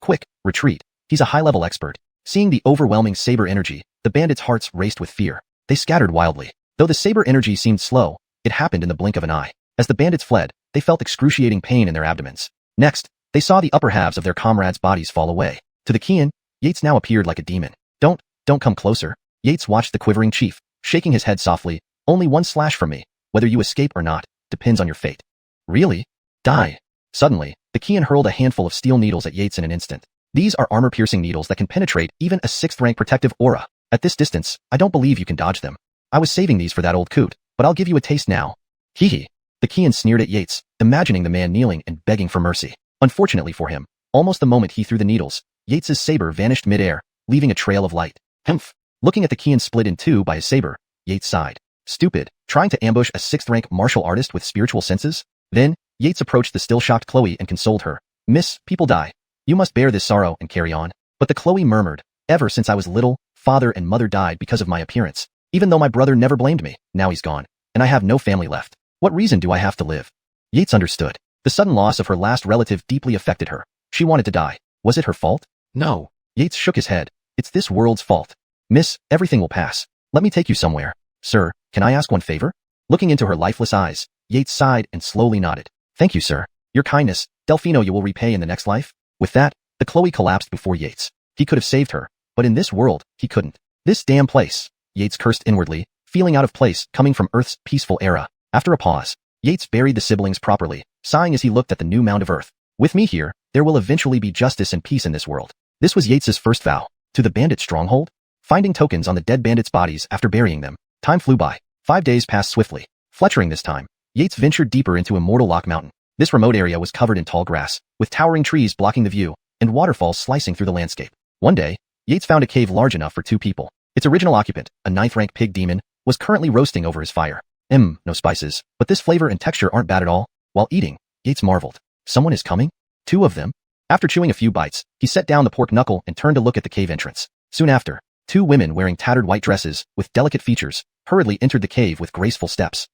Quick, retreat. He's a high-level expert. Seeing the overwhelming saber energy, the bandits' hearts raced with fear. They scattered wildly. Though the saber energy seemed slow, it happened in the blink of an eye. As the bandits fled, they felt excruciating pain in their abdomens. Next, they saw the upper halves of their comrades' bodies fall away. To the Qian, Yates now appeared like a demon. Don't come closer. Yates watched the quivering chief, shaking his head softly. Only one slash from me. Whether you escape or not, depends on your fate. Really? Die. Suddenly, the Qian hurled a handful of steel needles at Yates in an instant. These are armor-piercing needles that can penetrate even a 6th-rank protective aura. At this distance, I don't believe you can dodge them. I was saving these for that old coot, but I'll give you a taste now. Hee. The Qian sneered at Yates, imagining the man kneeling and begging for mercy. Unfortunately for him, almost the moment he threw the needles, Yates's saber vanished mid-air, leaving a trail of light. Humph. Looking at the Qian split in two by his saber, Yates sighed. Stupid, trying to ambush a 6th-rank martial artist with spiritual senses? Then, Yates approached the still-shocked Chloe and consoled her. Miss, people die. You must bear this sorrow and carry on. But the Chloe murmured, ever since I was little, father and mother died because of my appearance. Even though my brother never blamed me, now he's gone, and I have no family left. What reason do I have to live? Yates understood. The sudden loss of her last relative deeply affected her. She wanted to die. Was it her fault? No. Yates shook his head. It's this world's fault. Miss, everything will pass. Let me take you somewhere. Sir, can I ask one favor? Looking into her lifeless eyes, Yates sighed and slowly nodded. Thank you, sir. Your kindness, Delfino, you will repay in the next life. With that, the Chloe collapsed before Yates. He could have saved her, but in this world, he couldn't. This damn place. Yates cursed inwardly, feeling out of place coming from Earth's peaceful era. After a pause, Yates buried the siblings properly, sighing as he looked at the new mound of Earth. With me here, there will eventually be justice and peace in this world. This was Yates's first vow. To the bandit stronghold? Finding tokens on the dead bandits' bodies after burying them, time flew by. 5 days passed swiftly. Fletchering this time, Yates ventured deeper into Immortal Lock Mountain. This remote area was covered in tall grass, with towering trees blocking the view, and waterfalls slicing through the landscape. One day, Yates found a cave large enough for 2 people. Its original occupant, a 9th-rank pig demon, was currently roasting over his fire. No spices, but this flavor and texture aren't bad at all. While eating, Yates marveled. Someone is coming? 2 of them? After chewing a few bites, he set down the pork knuckle and turned to look at the cave entrance. Soon after, 2 women wearing tattered white dresses, with delicate features, hurriedly entered the cave with graceful steps.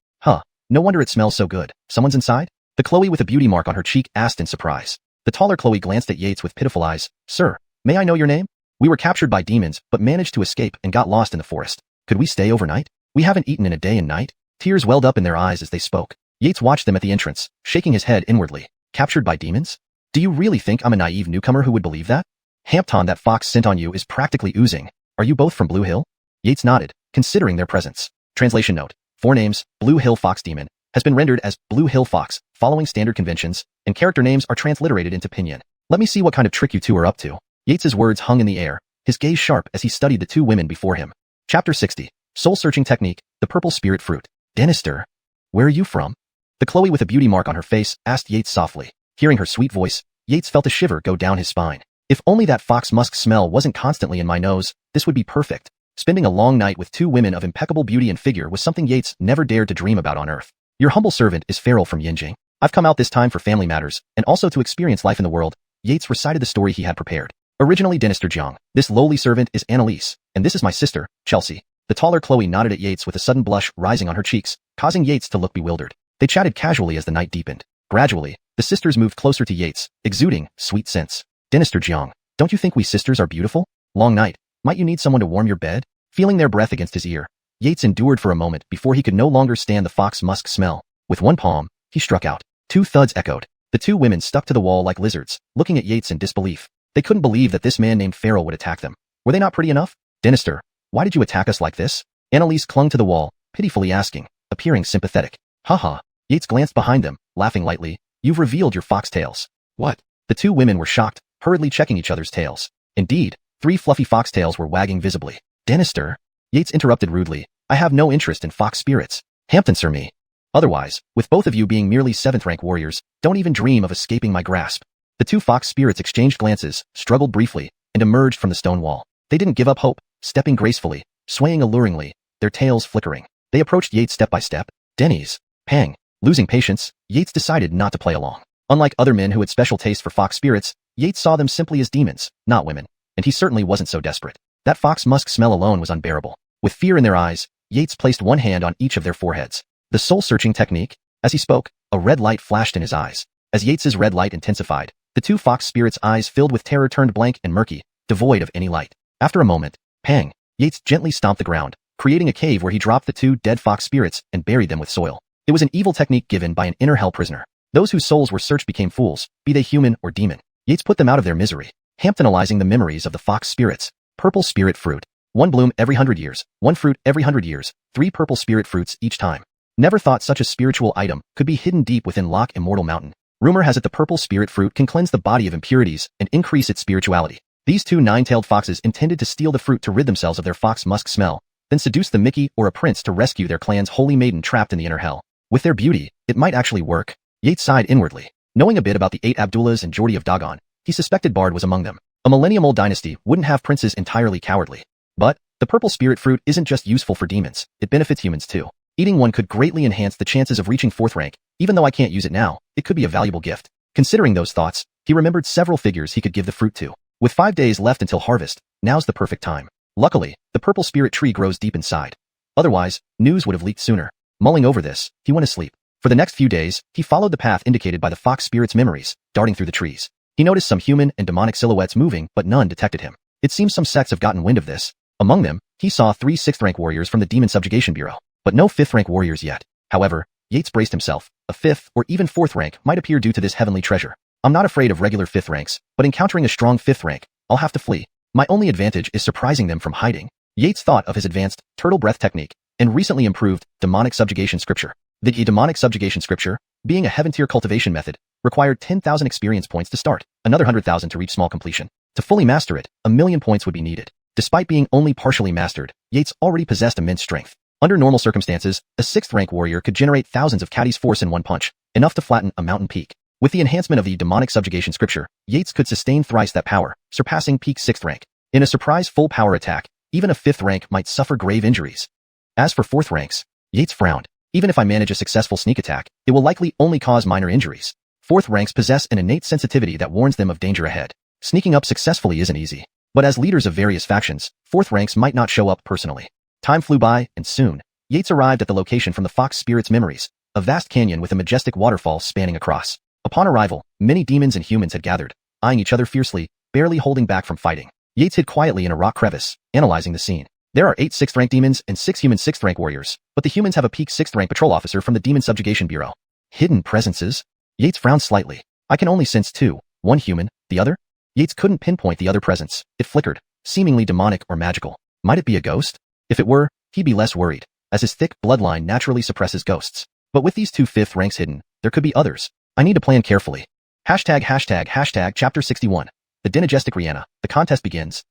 No wonder it smells so good. Someone's inside? The Chloe with a beauty mark on her cheek asked in surprise. The taller Chloe glanced at Yates with pitiful eyes. Sir, may I know your name? We were captured by demons, but managed to escape and got lost in the forest. Could we stay overnight? We haven't eaten in a day and night. Tears welled up in their eyes as they spoke. Yates watched them at the entrance, shaking his head inwardly. Captured by demons? Do you really think I'm a naive newcomer who would believe that? Hampton, that fox scent on you is practically oozing. Are you both from Blue Hill? Yates nodded, considering their presence. Translation note. 4 names, Blue Hill Fox Demon, has been rendered as Blue Hill Fox, following standard conventions, and character names are transliterated into Pinyin. Let me see what kind of trick you 2 are up to. Yates's words hung in the air, his gaze sharp as he studied the 2 women before him. Chapter 60. Soul-searching technique, the purple spirit fruit. Dynasty. Where are you from? The Chloe with a beauty mark on her face asked Yates softly. Hearing her sweet voice, Yates felt a shiver go down his spine. If only that fox musk smell wasn't constantly in my nose, this would be perfect. Spending a long night with 2 women of impeccable beauty and figure was something Yates never dared to dream about on Earth. Your humble servant is Feral from Yinjing. I've come out this time for family matters, and also to experience life in the world. Yates recited the story he had prepared. Originally Dynasty Jiang, this lowly servant is Annalise, and this is my sister, Chelsea. The taller Chloe nodded at Yates with a sudden blush rising on her cheeks, causing Yates to look bewildered. They chatted casually as the night deepened. Gradually, the sisters moved closer to Yates, exuding sweet scents. Dynasty Jiang, don't you think we sisters are beautiful? Long night, might you need someone to warm your bed? Feeling their breath against his ear, Yates endured for a moment before he could no longer stand the fox musk smell. With one palm, he struck out. Two thuds echoed. The two women stuck to the wall like lizards, looking at Yates in disbelief. They couldn't believe that this man named Farrell would attack them. Were they not pretty enough? Dynasty, why did you attack us like this? Annalise clung to the wall, pitifully asking, appearing sympathetic. Haha. Yates glanced behind them, laughing lightly. You've revealed your foxtails. What? The two women were shocked, hurriedly checking each other's tails. Indeed, 3 fluffy foxtails were wagging visibly. Dynasty, Yates interrupted rudely. I have no interest in fox spirits. Hampton, sir, me. Otherwise, with both of you being merely 7th-rank warriors, don't even dream of escaping my grasp. The 2 fox spirits exchanged glances, struggled briefly, and emerged from the stone wall. They didn't give up hope, stepping gracefully, swaying alluringly, their tails flickering. They approached Yates step by step. Denny's. Pang. Losing patience, Yates decided not to play along. Unlike other men who had special taste for fox spirits, Yates saw them simply as demons, not women, and he certainly wasn't so desperate. That fox musk smell alone was unbearable. With fear in their eyes, Yates placed one hand on each of their foreheads. The soul-searching technique. As he spoke, a red light flashed in his eyes. As Yates's red light intensified, the 2 fox spirits' eyes filled with terror turned blank and murky, devoid of any light. After a moment, pang, Yates gently stomped the ground, creating a cave where he dropped the 2 dead fox spirits and buried them with soil. It was an evil technique given by an inner hell prisoner. Those whose souls were searched became fools, be they human or demon. Yates put them out of their misery, Hamptonalizing the memories of the fox spirits. Purple spirit fruit. 1 bloom every 100 years, 1 fruit every 100 years, 3 purple spirit fruits each time. Never thought such a spiritual item could be hidden deep within Loch Immortal Mountain. Rumor has it the purple spirit fruit can cleanse the body of impurities and increase its spirituality. These 2 nine-tailed foxes intended to steal the fruit to rid themselves of their fox musk smell, then seduce the Mickey or a prince to rescue their clan's holy maiden trapped in the inner hell. With their beauty, it might actually work. Yates sighed inwardly. Knowing a bit about the 8 Abdullahs and Geordie of Dagon, he suspected Bard was among them. A millennium-old dynasty wouldn't have princes entirely cowardly. But the purple spirit fruit isn't just useful for demons, it benefits humans too. Eating one could greatly enhance the chances of reaching 4th rank. Even though I can't use it now, it could be a valuable gift. Considering those thoughts, he remembered several figures he could give the fruit to. With 5 days left until harvest, now's the perfect time. Luckily, the purple spirit tree grows deep inside. Otherwise, news would have leaked sooner. Mulling over this, he went asleep. For the next few days, he followed the path indicated by the fox spirit's memories, darting through the trees. He noticed some human and demonic silhouettes moving, but none detected him. It seems some sects have gotten wind of this. Among them, he saw 3 6th-rank warriors from the Demon Subjugation Bureau, but no 5th-rank warriors yet. However, Yates braced himself. A 5th or even 4th rank might appear due to this heavenly treasure. I'm not afraid of regular 5th ranks, but encountering a strong 5th rank, I'll have to flee. My only advantage is surprising them from hiding. Yates thought of his advanced turtle breath technique and recently improved demonic subjugation scripture. The demonic subjugation scripture, being a heaven-tier cultivation method, required 10,000 experience points to start, another 100,000 to reach small completion. To fully master it, 1,000,000 points would be needed. Despite being only partially mastered, Yates already possessed immense strength. Under normal circumstances, a 6th-rank warrior could generate thousands of Caddy's force in one punch, enough to flatten a mountain peak. With the enhancement of the demonic subjugation scripture, Yates could sustain thrice that power, surpassing peak 6th rank. In a surprise full power attack, even a 5th rank might suffer grave injuries. As for 4th ranks, Yates frowned. Even if I manage a successful sneak attack, it will likely only cause minor injuries. 4th ranks possess an innate sensitivity that warns them of danger ahead. Sneaking up successfully isn't easy. But as leaders of various factions, 4th ranks might not show up personally. Time flew by, and soon, Yates arrived at the location from the fox spirit's memories, a vast canyon with a majestic waterfall spanning across. Upon arrival, many demons and humans had gathered, eyeing each other fiercely, barely holding back from fighting. Yates hid quietly in a rock crevice, analyzing the scene. There are 8 6th-rank demons and 6 human 6th-rank warriors, but the humans have a peak 6th-rank patrol officer from the Demon Subjugation Bureau. Hidden presences? Yates frowned slightly. I can only sense 2, one human, the other? Yates couldn't pinpoint the other presence. It flickered, seemingly demonic or magical. Might it be a ghost? If it were, he'd be less worried, as his thick bloodline naturally suppresses ghosts. But with these 2 5th ranks hidden, there could be others. I need to plan carefully. ##### Chapter 61. The Dinagestic Rihanna. The contest begins.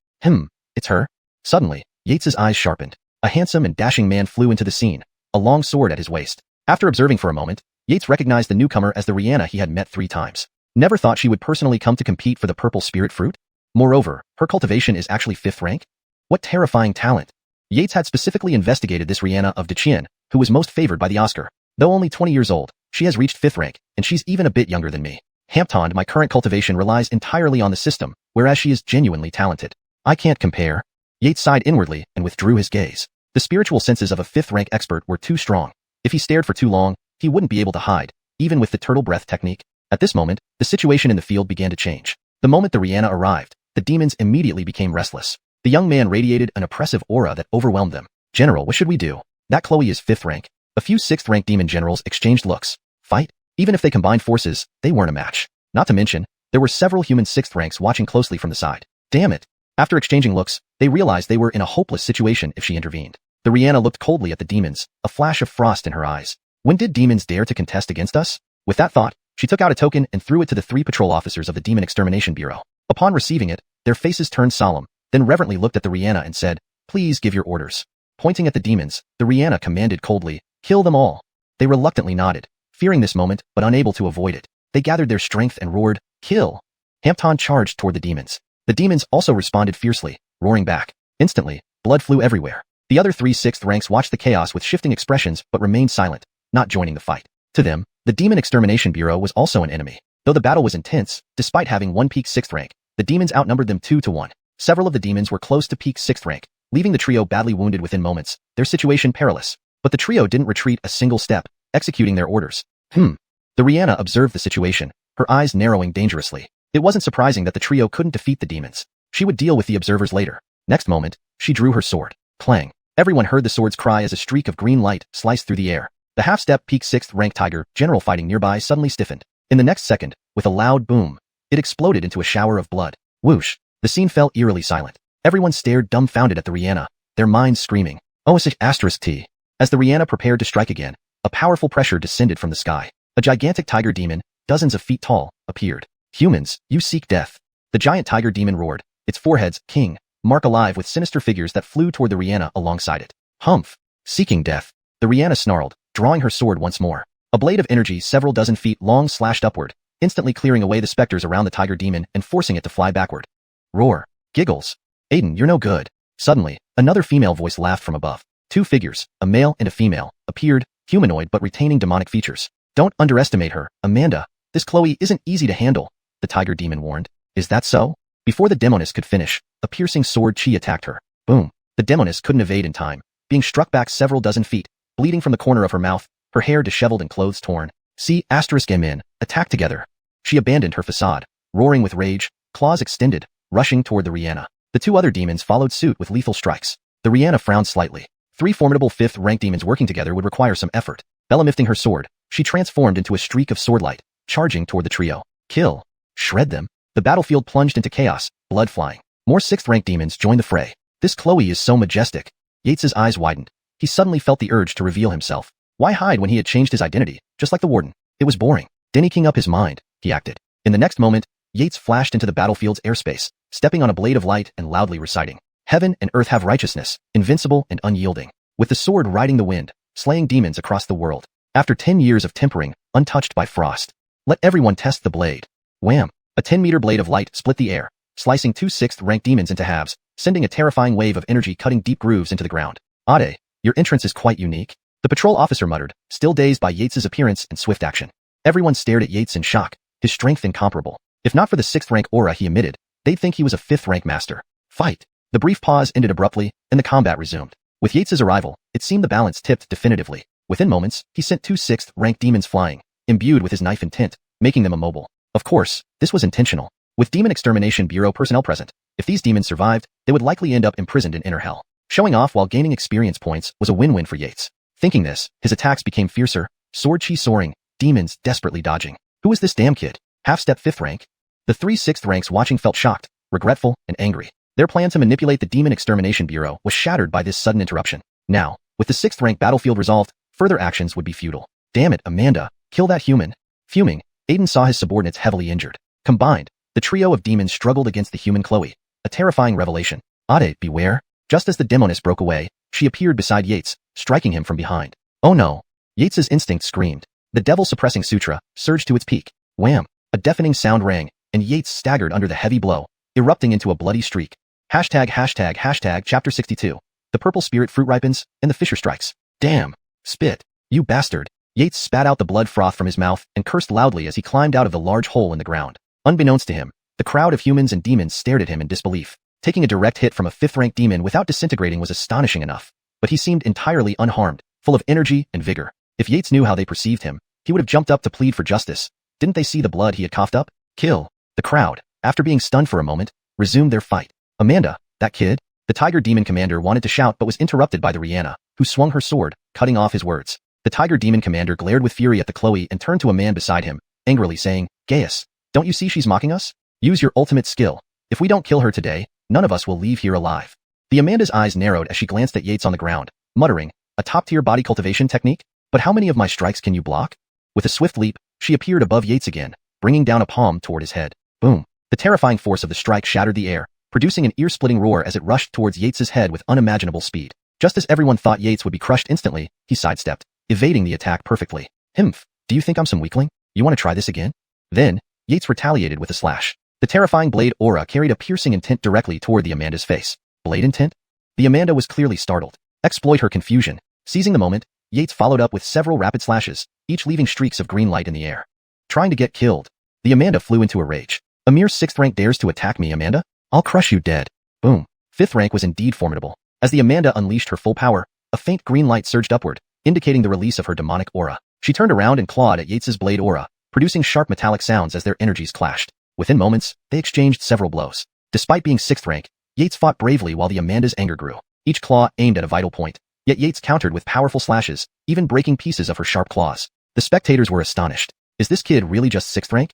It's her. Suddenly, Yates's eyes sharpened. A handsome and dashing man flew into the scene, a long sword at his waist. After observing for a moment, Yates recognized the newcomer as the Rihanna he had met 3 times. Never thought she would personally come to compete for the purple spirit fruit? Moreover, her cultivation is actually 5th rank? What terrifying talent! Yates had specifically investigated this Rihanna of Qian, who was most favored by the Oscar. Though only 20 years old, she has reached 5th rank, and she's even a bit younger than me. Hampton, my current cultivation relies entirely on the system, whereas she is genuinely talented. I can't compare. Yates sighed inwardly and withdrew his gaze. The spiritual senses of a 5th rank expert were too strong. If he stared for too long, he wouldn't be able to hide, even with the turtle breath technique. At this moment, the situation in the field began to change. The moment the Rihanna arrived, the demons immediately became restless. The young man radiated an oppressive aura that overwhelmed them. General, what should we do? That Chloe is 5th rank. A few 6th rank demon generals exchanged looks. Fight? Even if they combined forces, they weren't a match. Not to mention, there were several human 6th ranks watching closely from the side. Damn it. After exchanging looks, they realized they were in a hopeless situation if she intervened. The Rihanna looked coldly at the demons, a flash of frost in her eyes. When did demons dare to contest against us? With that thought, she took out a token and threw it to the 3 patrol officers of the Demon Extermination Bureau. Upon receiving it, their faces turned solemn, then reverently looked at the Rihanna and said, "Please give your orders." Pointing at the demons, the Rihanna commanded coldly, "Kill them all." They reluctantly nodded, fearing this moment but unable to avoid it. They gathered their strength and roared, "Kill!" Hampton charged toward the demons. The demons also responded fiercely, roaring back. Instantly, blood flew everywhere. The other 3 6th ranks watched the chaos with shifting expressions but remained silent, not joining the fight. To them, the Demon Extermination Bureau was also an enemy. Though the battle was intense, despite having one peak 6th rank, the demons outnumbered them 2 to 1. Several of the demons were close to peak 6th rank, leaving the trio badly wounded within moments, their situation perilous. But the trio didn't retreat a single step, executing their orders. The Rihanna observed the situation, her eyes narrowing dangerously. It wasn't surprising that the trio couldn't defeat the demons. She would deal with the observers later. Next moment, she drew her sword. Clang. Everyone heard the sword's cry as a streak of green light sliced through the air. The half-step peak 6th rank tiger general fighting nearby suddenly stiffened. In the next second, with a loud boom, it exploded into a shower of blood. Whoosh. The scene fell eerily silent. Everyone stared dumbfounded at the Rihanna, their minds screaming, "**T. As the Rihanna prepared to strike again, a powerful pressure descended from the sky. A gigantic tiger demon, dozens of feet tall, appeared. "Humans, you seek death." The giant tiger demon roared, its foreheads, king, mark alive with sinister figures that flew toward the Rihanna alongside it. "Humph. Seeking death." The Rihanna snarled, drawing her sword once more. A blade of energy several dozen feet long slashed upward, instantly clearing away the specters around the tiger demon and forcing it to fly backward. Roar. Giggles. "Aiden, you're no good." Suddenly, another female voice laughed from above. 2 figures, a male and a female, appeared, humanoid but retaining demonic features. "Don't underestimate her, Amanda. This Chloe isn't easy to handle," the tiger demon warned. "Is that so?" Before the demoness could finish, a piercing sword chi attacked her. Boom. The demoness couldn't evade in time, being struck back several dozen feet, bleeding from the corner of her mouth, her hair disheveled and clothes torn. **M*, attack together. She abandoned her facade, roaring with rage, claws extended, rushing toward the Rihanna. The 2 other demons followed suit with lethal strikes. The Rihanna frowned slightly. 3 formidable 5th rank demons working together would require some effort. Bella lifting her sword, she transformed into a streak of swordlight, charging toward the trio. "Kill. Shred them." The battlefield plunged into chaos, blood flying. More 6th rank demons joined the fray. "This Chloe is so majestic." Yates's eyes widened. He suddenly felt the urge to reveal himself. Why hide when he had changed his identity, just like the warden? It was boring. Dennyking up his mind, he acted. In the next moment, Yates flashed into the battlefield's airspace, stepping on a blade of light and loudly reciting, "Heaven and earth have righteousness, invincible and unyielding." With the sword riding the wind, slaying demons across the world. After 10 years of tempering, untouched by frost. Let everyone test the blade. Wham! A 10-meter blade of light split the air, slicing 2 6th rank demons into halves, sending a terrifying wave of energy cutting deep grooves into the ground. "Ade, your entrance is quite unique," the patrol officer muttered, still dazed by Yates's appearance and swift action. Everyone stared at Yates in shock, his strength incomparable. If not for the 6th rank aura he emitted, they'd think he was a 5th rank master. Fight! The brief pause ended abruptly, and the combat resumed. With Yates's arrival, it seemed the balance tipped definitively. Within moments, he sent 2 6th rank demons flying, imbued with his knife intent, making them immobile. Of course, this was intentional. With Demon Extermination Bureau personnel present, if these demons survived, they would likely end up imprisoned in inner hell. Showing off while gaining experience points was a win-win for Yates. Thinking this, his attacks became fiercer, sword chi soaring, demons desperately dodging. Who is this damn kid? Half-step 5th rank? The 3 6th ranks watching felt shocked, regretful, and angry. Their plan to manipulate the Demon Extermination Bureau was shattered by this sudden interruption. Now, with the 6th rank battlefield resolved, further actions would be futile. "Damn it, Amanda, kill that human." Fuming, Aiden saw his subordinates heavily injured. Combined, the trio of demons struggled against the human Chloe. A terrifying revelation. "Ade, beware." Just as the demoness broke away, she appeared beside Yates, striking him from behind. "Oh no." Yates's instinct screamed. The devil-suppressing sutra surged to its peak. Wham! A deafening sound rang, and Yates staggered under the heavy blow, erupting into a bloody streak. Chapter 62. The purple spirit fruit ripens, and the fisher strikes. "Damn! Spit! You bastard!" Yates spat out the blood froth from his mouth and cursed loudly as he climbed out of the large hole in the ground. Unbeknownst to him, the crowd of humans and demons stared at him in disbelief. Taking a direct hit from a 5th rank demon without disintegrating was astonishing enough, but he seemed entirely unharmed, full of energy and vigor. If Yates knew how they perceived him, he would have jumped up to plead for justice. Didn't they see the blood he had coughed up? "Kill." The crowd, after being stunned for a moment, resumed their fight. "Amanda, that kid?" The tiger demon commander wanted to shout but was interrupted by the Rihanna, who swung her sword, cutting off his words. The tiger demon commander glared with fury at the Chloe and turned to a man beside him, angrily saying, Gaius, don't you see she's mocking us? Use your ultimate skill. If we don't kill her today, none of us will leave here alive. The Amanda's eyes narrowed as she glanced at Yates on the ground, muttering, a top-tier body cultivation technique? But how many of my strikes can you block? With a swift leap, she appeared above Yates again, bringing down a palm toward his head. Boom. The terrifying force of the strike shattered the air, producing an ear-splitting roar as it rushed towards Yates's head with unimaginable speed. Just as everyone thought Yates would be crushed instantly, he sidestepped, evading the attack perfectly. Himph, do you think I'm some weakling? You want to try this again? Then, Yates retaliated with a slash. The terrifying blade aura carried a piercing intent directly toward the Amanda's face. Blade intent? The Amanda was clearly startled. Exploit her confusion. Seizing the moment, Yates followed up with several rapid slashes, each leaving streaks of green light in the air. Trying to get killed. The Amanda flew into a rage. A mere 6th rank dares to attack me, Amanda? I'll crush you dead. Boom. 5th rank was indeed formidable. As the Amanda unleashed her full power, a faint green light surged upward, indicating the release of her demonic aura. She turned around and clawed at Yates's blade aura, producing sharp metallic sounds as their energies clashed. Within moments, they exchanged several blows. Despite being 6th rank, Yates fought bravely while the Amanda's anger grew. Each claw aimed at a vital point, yet Yates countered with powerful slashes, even breaking pieces of her sharp claws. The spectators were astonished. Is this kid really just 6th rank?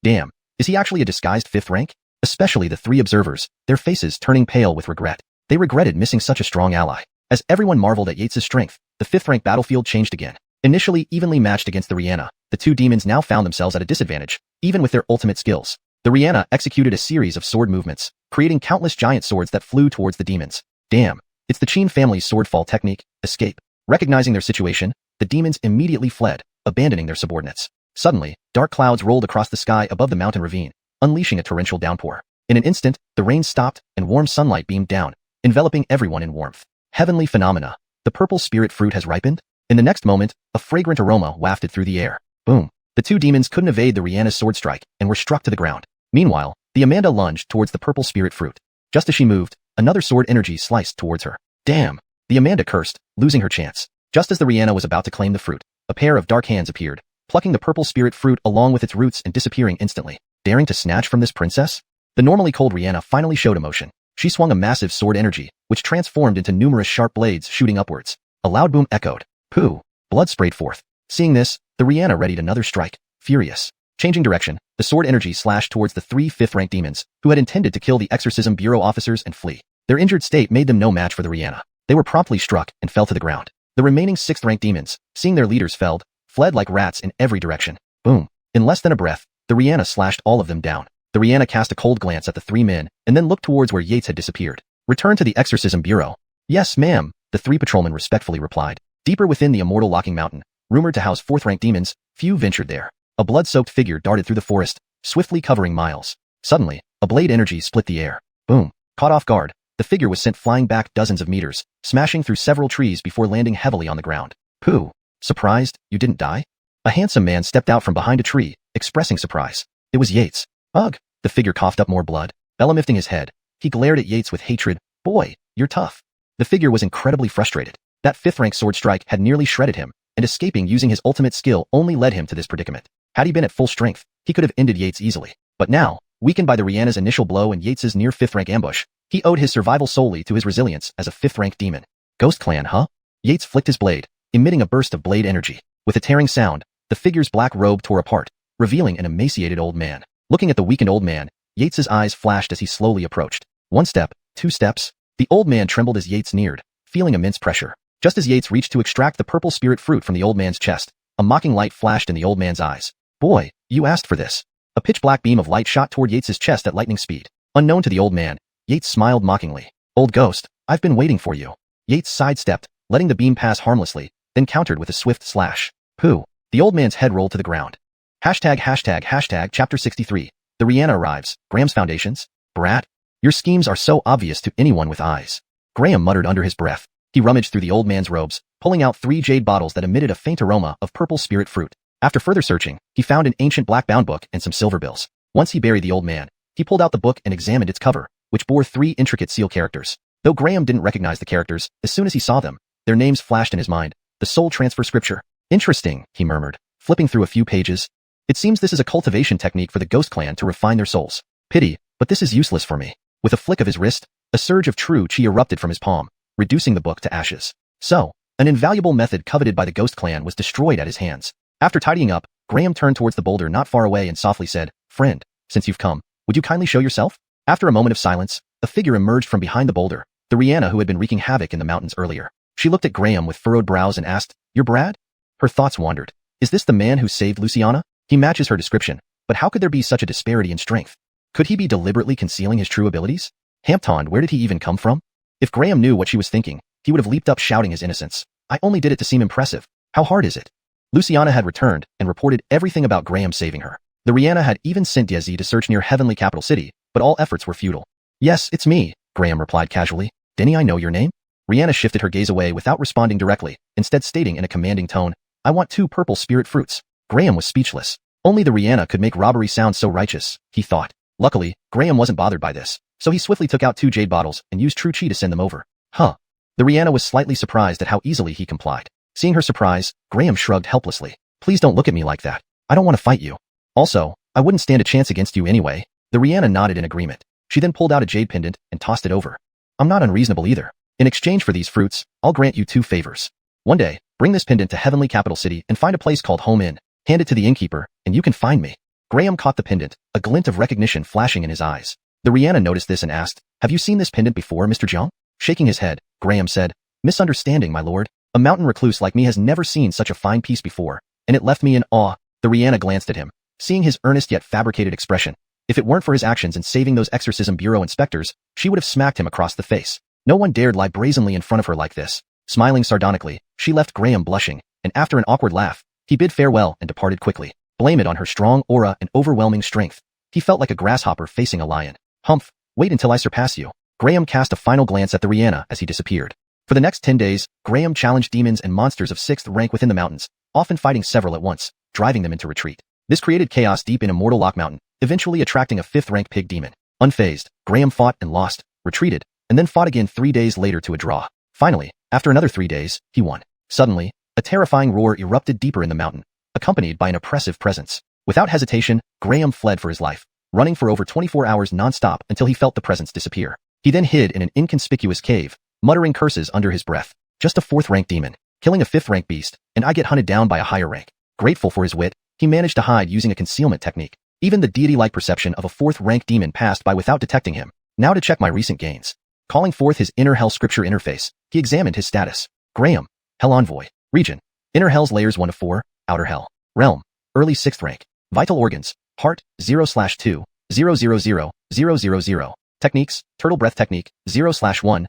Damn, is he actually a disguised 5th rank? Especially the 3 observers, their faces turning pale with regret. They regretted missing such a strong ally. As everyone marveled at Yates's strength, the 5th rank battlefield changed again. Initially evenly matched against the Rihanna, the 2 demons now found themselves at a disadvantage, even with their ultimate skills. The Rihanna executed a series of sword movements, creating countless giant swords that flew towards the demons. Damn, it's the Qian family's swordfall technique, escape. Recognizing their situation, the demons immediately fled, abandoning their subordinates. Suddenly, dark clouds rolled across the sky above the mountain ravine, unleashing a torrential downpour. In an instant, the rain stopped and warm sunlight beamed down, enveloping everyone in warmth. Heavenly phenomena. The purple spirit fruit has ripened? In the next moment, a fragrant aroma wafted through the air. Boom. The 2 demons couldn't evade the Rihanna's sword strike and were struck to the ground. Meanwhile, the Amanda lunged towards the purple spirit fruit. Just as she moved, another sword energy sliced towards her. Damn. The Amanda cursed, losing her chance. Just as the Rihanna was about to claim the fruit, a pair of dark hands appeared, plucking the purple spirit fruit along with its roots and disappearing instantly. Daring to snatch from this princess? The normally cold Rihanna finally showed emotion. She swung a massive sword energy, which transformed into numerous sharp blades shooting upwards. A loud boom echoed. Pooh! Blood sprayed forth. Seeing this, the Rihanna readied another strike, furious. Changing direction, the sword energy slashed towards the 3 5th-rank demons, who had intended to kill the Exorcism Bureau officers and flee. Their injured state made them no match for the Rihanna. They were promptly struck and fell to the ground. The remaining 6th-rank demons, seeing their leaders felled, fled like rats in every direction. Boom! In less than a breath, the Rihanna slashed all of them down. The Rihanna cast a cold glance at the 3 men, and then looked towards where Yates had disappeared. Return to the Exorcism Bureau. Yes, ma'am, the 3 patrolmen respectfully replied. Deeper within the immortal Locking Mountain, rumored to house 4th-rank demons, few ventured there. A blood-soaked figure darted through the forest, swiftly covering miles. Suddenly, a blade energy split the air. Boom! Caught off guard, the figure was sent flying back dozens of meters, smashing through several trees before landing heavily on the ground. Pooh! Surprised, you didn't die? A handsome man stepped out from behind a tree, expressing surprise. It was Yates. Ugh! The figure coughed up more blood, lifting his head. He glared at Yates with hatred. Boy, you're tough. The figure was incredibly frustrated. That 5th-rank sword strike had nearly shredded him, and escaping using his ultimate skill only led him to this predicament. Had he been at full strength, he could have ended Yates easily. But now, weakened by the Rihanna's initial blow and Yates's near 5th-rank ambush, he owed his survival solely to his resilience as a 5th-rank demon. Ghost Clan, huh? Yates flicked his blade, emitting a burst of blade energy. With a tearing sound, the figure's black robe tore apart, revealing an emaciated old man. Looking at the weakened old man, Yates's eyes flashed as he slowly approached. 1 step, 2 steps. The old man trembled as Yates neared, feeling immense pressure. Just as Yates reached to extract the purple spirit fruit from the old man's chest, a mocking light flashed in the old man's eyes. Boy, you asked for this. A pitch-black beam of light shot toward Yates's chest at lightning speed. Unknown to the old man, Yates smiled mockingly. Old ghost, I've been waiting for you. Yates sidestepped, letting the beam pass harmlessly, then countered with a swift slash. Pooh. The old man's head rolled to the ground. Hashtag chapter 63. The Rihanna arrives. Graham's foundations? Brat? Your schemes are so obvious to anyone with eyes. Graham muttered under his breath. He rummaged through the old man's robes, pulling out 3 jade bottles that emitted a faint aroma of purple spirit fruit. After further searching, he found an ancient black-bound book and some silver bills. Once he buried the old man, he pulled out the book and examined its cover, which bore 3 intricate seal characters. Though Graham didn't recognize the characters, as soon as he saw them, their names flashed in his mind. The soul transfer scripture. Interesting, he murmured, flipping through a few pages. It seems this is a cultivation technique for the Ghost Clan to refine their souls. Pity, but this is useless for me. With a flick of his wrist, A surge of true Qi erupted from his palm, reducing the book to ashes. So, an invaluable method coveted by the Ghost Clan was destroyed at his hands. After tidying up, Graham turned towards the boulder not far away and softly said, "Friend, since you've come, would you kindly show yourself?" After a moment of silence, a figure emerged from behind the boulder, the Rihanna who had been wreaking havoc in the mountains earlier. She looked at Graham with furrowed brows and asked, "You're Brad?" Her thoughts wandered. Is this the man who saved Luciana? He matches her description, but how could there be such a disparity in strength? Could he be deliberately concealing his true abilities? Hampton, where did he even come from? If Graham knew what she was thinking, he would have leaped up shouting his innocence. I only did it to seem impressive. How hard is it? Luciana had returned and reported everything about Graham saving her. The Rihanna had even sent Diazi to search near Heavenly Capital City, but all efforts were futile. "Yes, it's me," Graham replied casually. "Didn't I know your name?" Rihanna shifted her gaze away without responding directly, instead stating in a commanding tone, "I want 2 purple spirit fruits." Graham was speechless. Only the Rihanna could make robbery sound so righteous, he thought. Luckily, Graham wasn't bothered by this, so he swiftly took out 2 jade bottles and used true Qi to send them over. Huh. The Rihanna was slightly surprised at how easily he complied. Seeing her surprise, Graham shrugged helplessly. "Please don't look at me like that. I don't want to fight you. Also, I wouldn't stand a chance against you anyway." The Rihanna nodded in agreement. She then pulled out a jade pendant and tossed it over. "I'm not unreasonable either. In exchange for these fruits, I'll grant you 2 favors. One day, bring this pendant to Heavenly Capital City and find a place called Home Inn. Hand it to the innkeeper, and you can find me." Graham caught the pendant, a glint of recognition flashing in his eyes. The Rihanna noticed this and asked, "Have you seen this pendant before, Mr. Jiang?" Shaking his head, Graham said, "Misunderstanding, my lord. A mountain recluse like me has never seen such a fine piece before, and it left me in awe." The Rihanna glanced at him, seeing his earnest yet fabricated expression. If it weren't for his actions in saving those Exorcism Bureau inspectors, she would have smacked him across the face. No one dared lie brazenly in front of her like this. Smiling sardonically, she left Graham blushing, and after an awkward laugh, he bid farewell and departed quickly. Blame it on her strong aura and overwhelming strength. He felt like a grasshopper facing a lion. Humph, wait until I surpass you. Graham cast a final glance at the Rihanna as he disappeared. For the next 10 days, Graham challenged demons and monsters of 6th rank within the mountains, often fighting several at once, driving them into retreat. This created chaos deep in Immortal Lock Mountain, eventually attracting a 5th rank pig demon. Unfazed, Graham fought and lost, retreated, and then fought again 3 days later to a draw. Finally, after another 3 days, he won. Suddenly, a terrifying roar erupted deeper in the mountain, accompanied by an oppressive presence. Without hesitation, Graham fled for his life, running for over 24 hours non-stop until he felt the presence disappear. He then hid in an inconspicuous cave, muttering curses under his breath. Just a 4th rank demon, killing a 5th rank beast, and I get hunted down by a higher rank. Grateful for his wit, he managed to hide using a concealment technique. Even the deity-like perception of a 4th rank demon passed by without detecting him. Now to check my recent gains. Calling forth his Inner Hell scripture interface, he examined his status. Graham, Hell Envoy, Region, Inner Hell's layers 1 to 4, Outer Hell, Realm, Early 6th rank, Vital Organs, Heart, 0/2, 000, Techniques, Turtle Breath Technique, 0/1,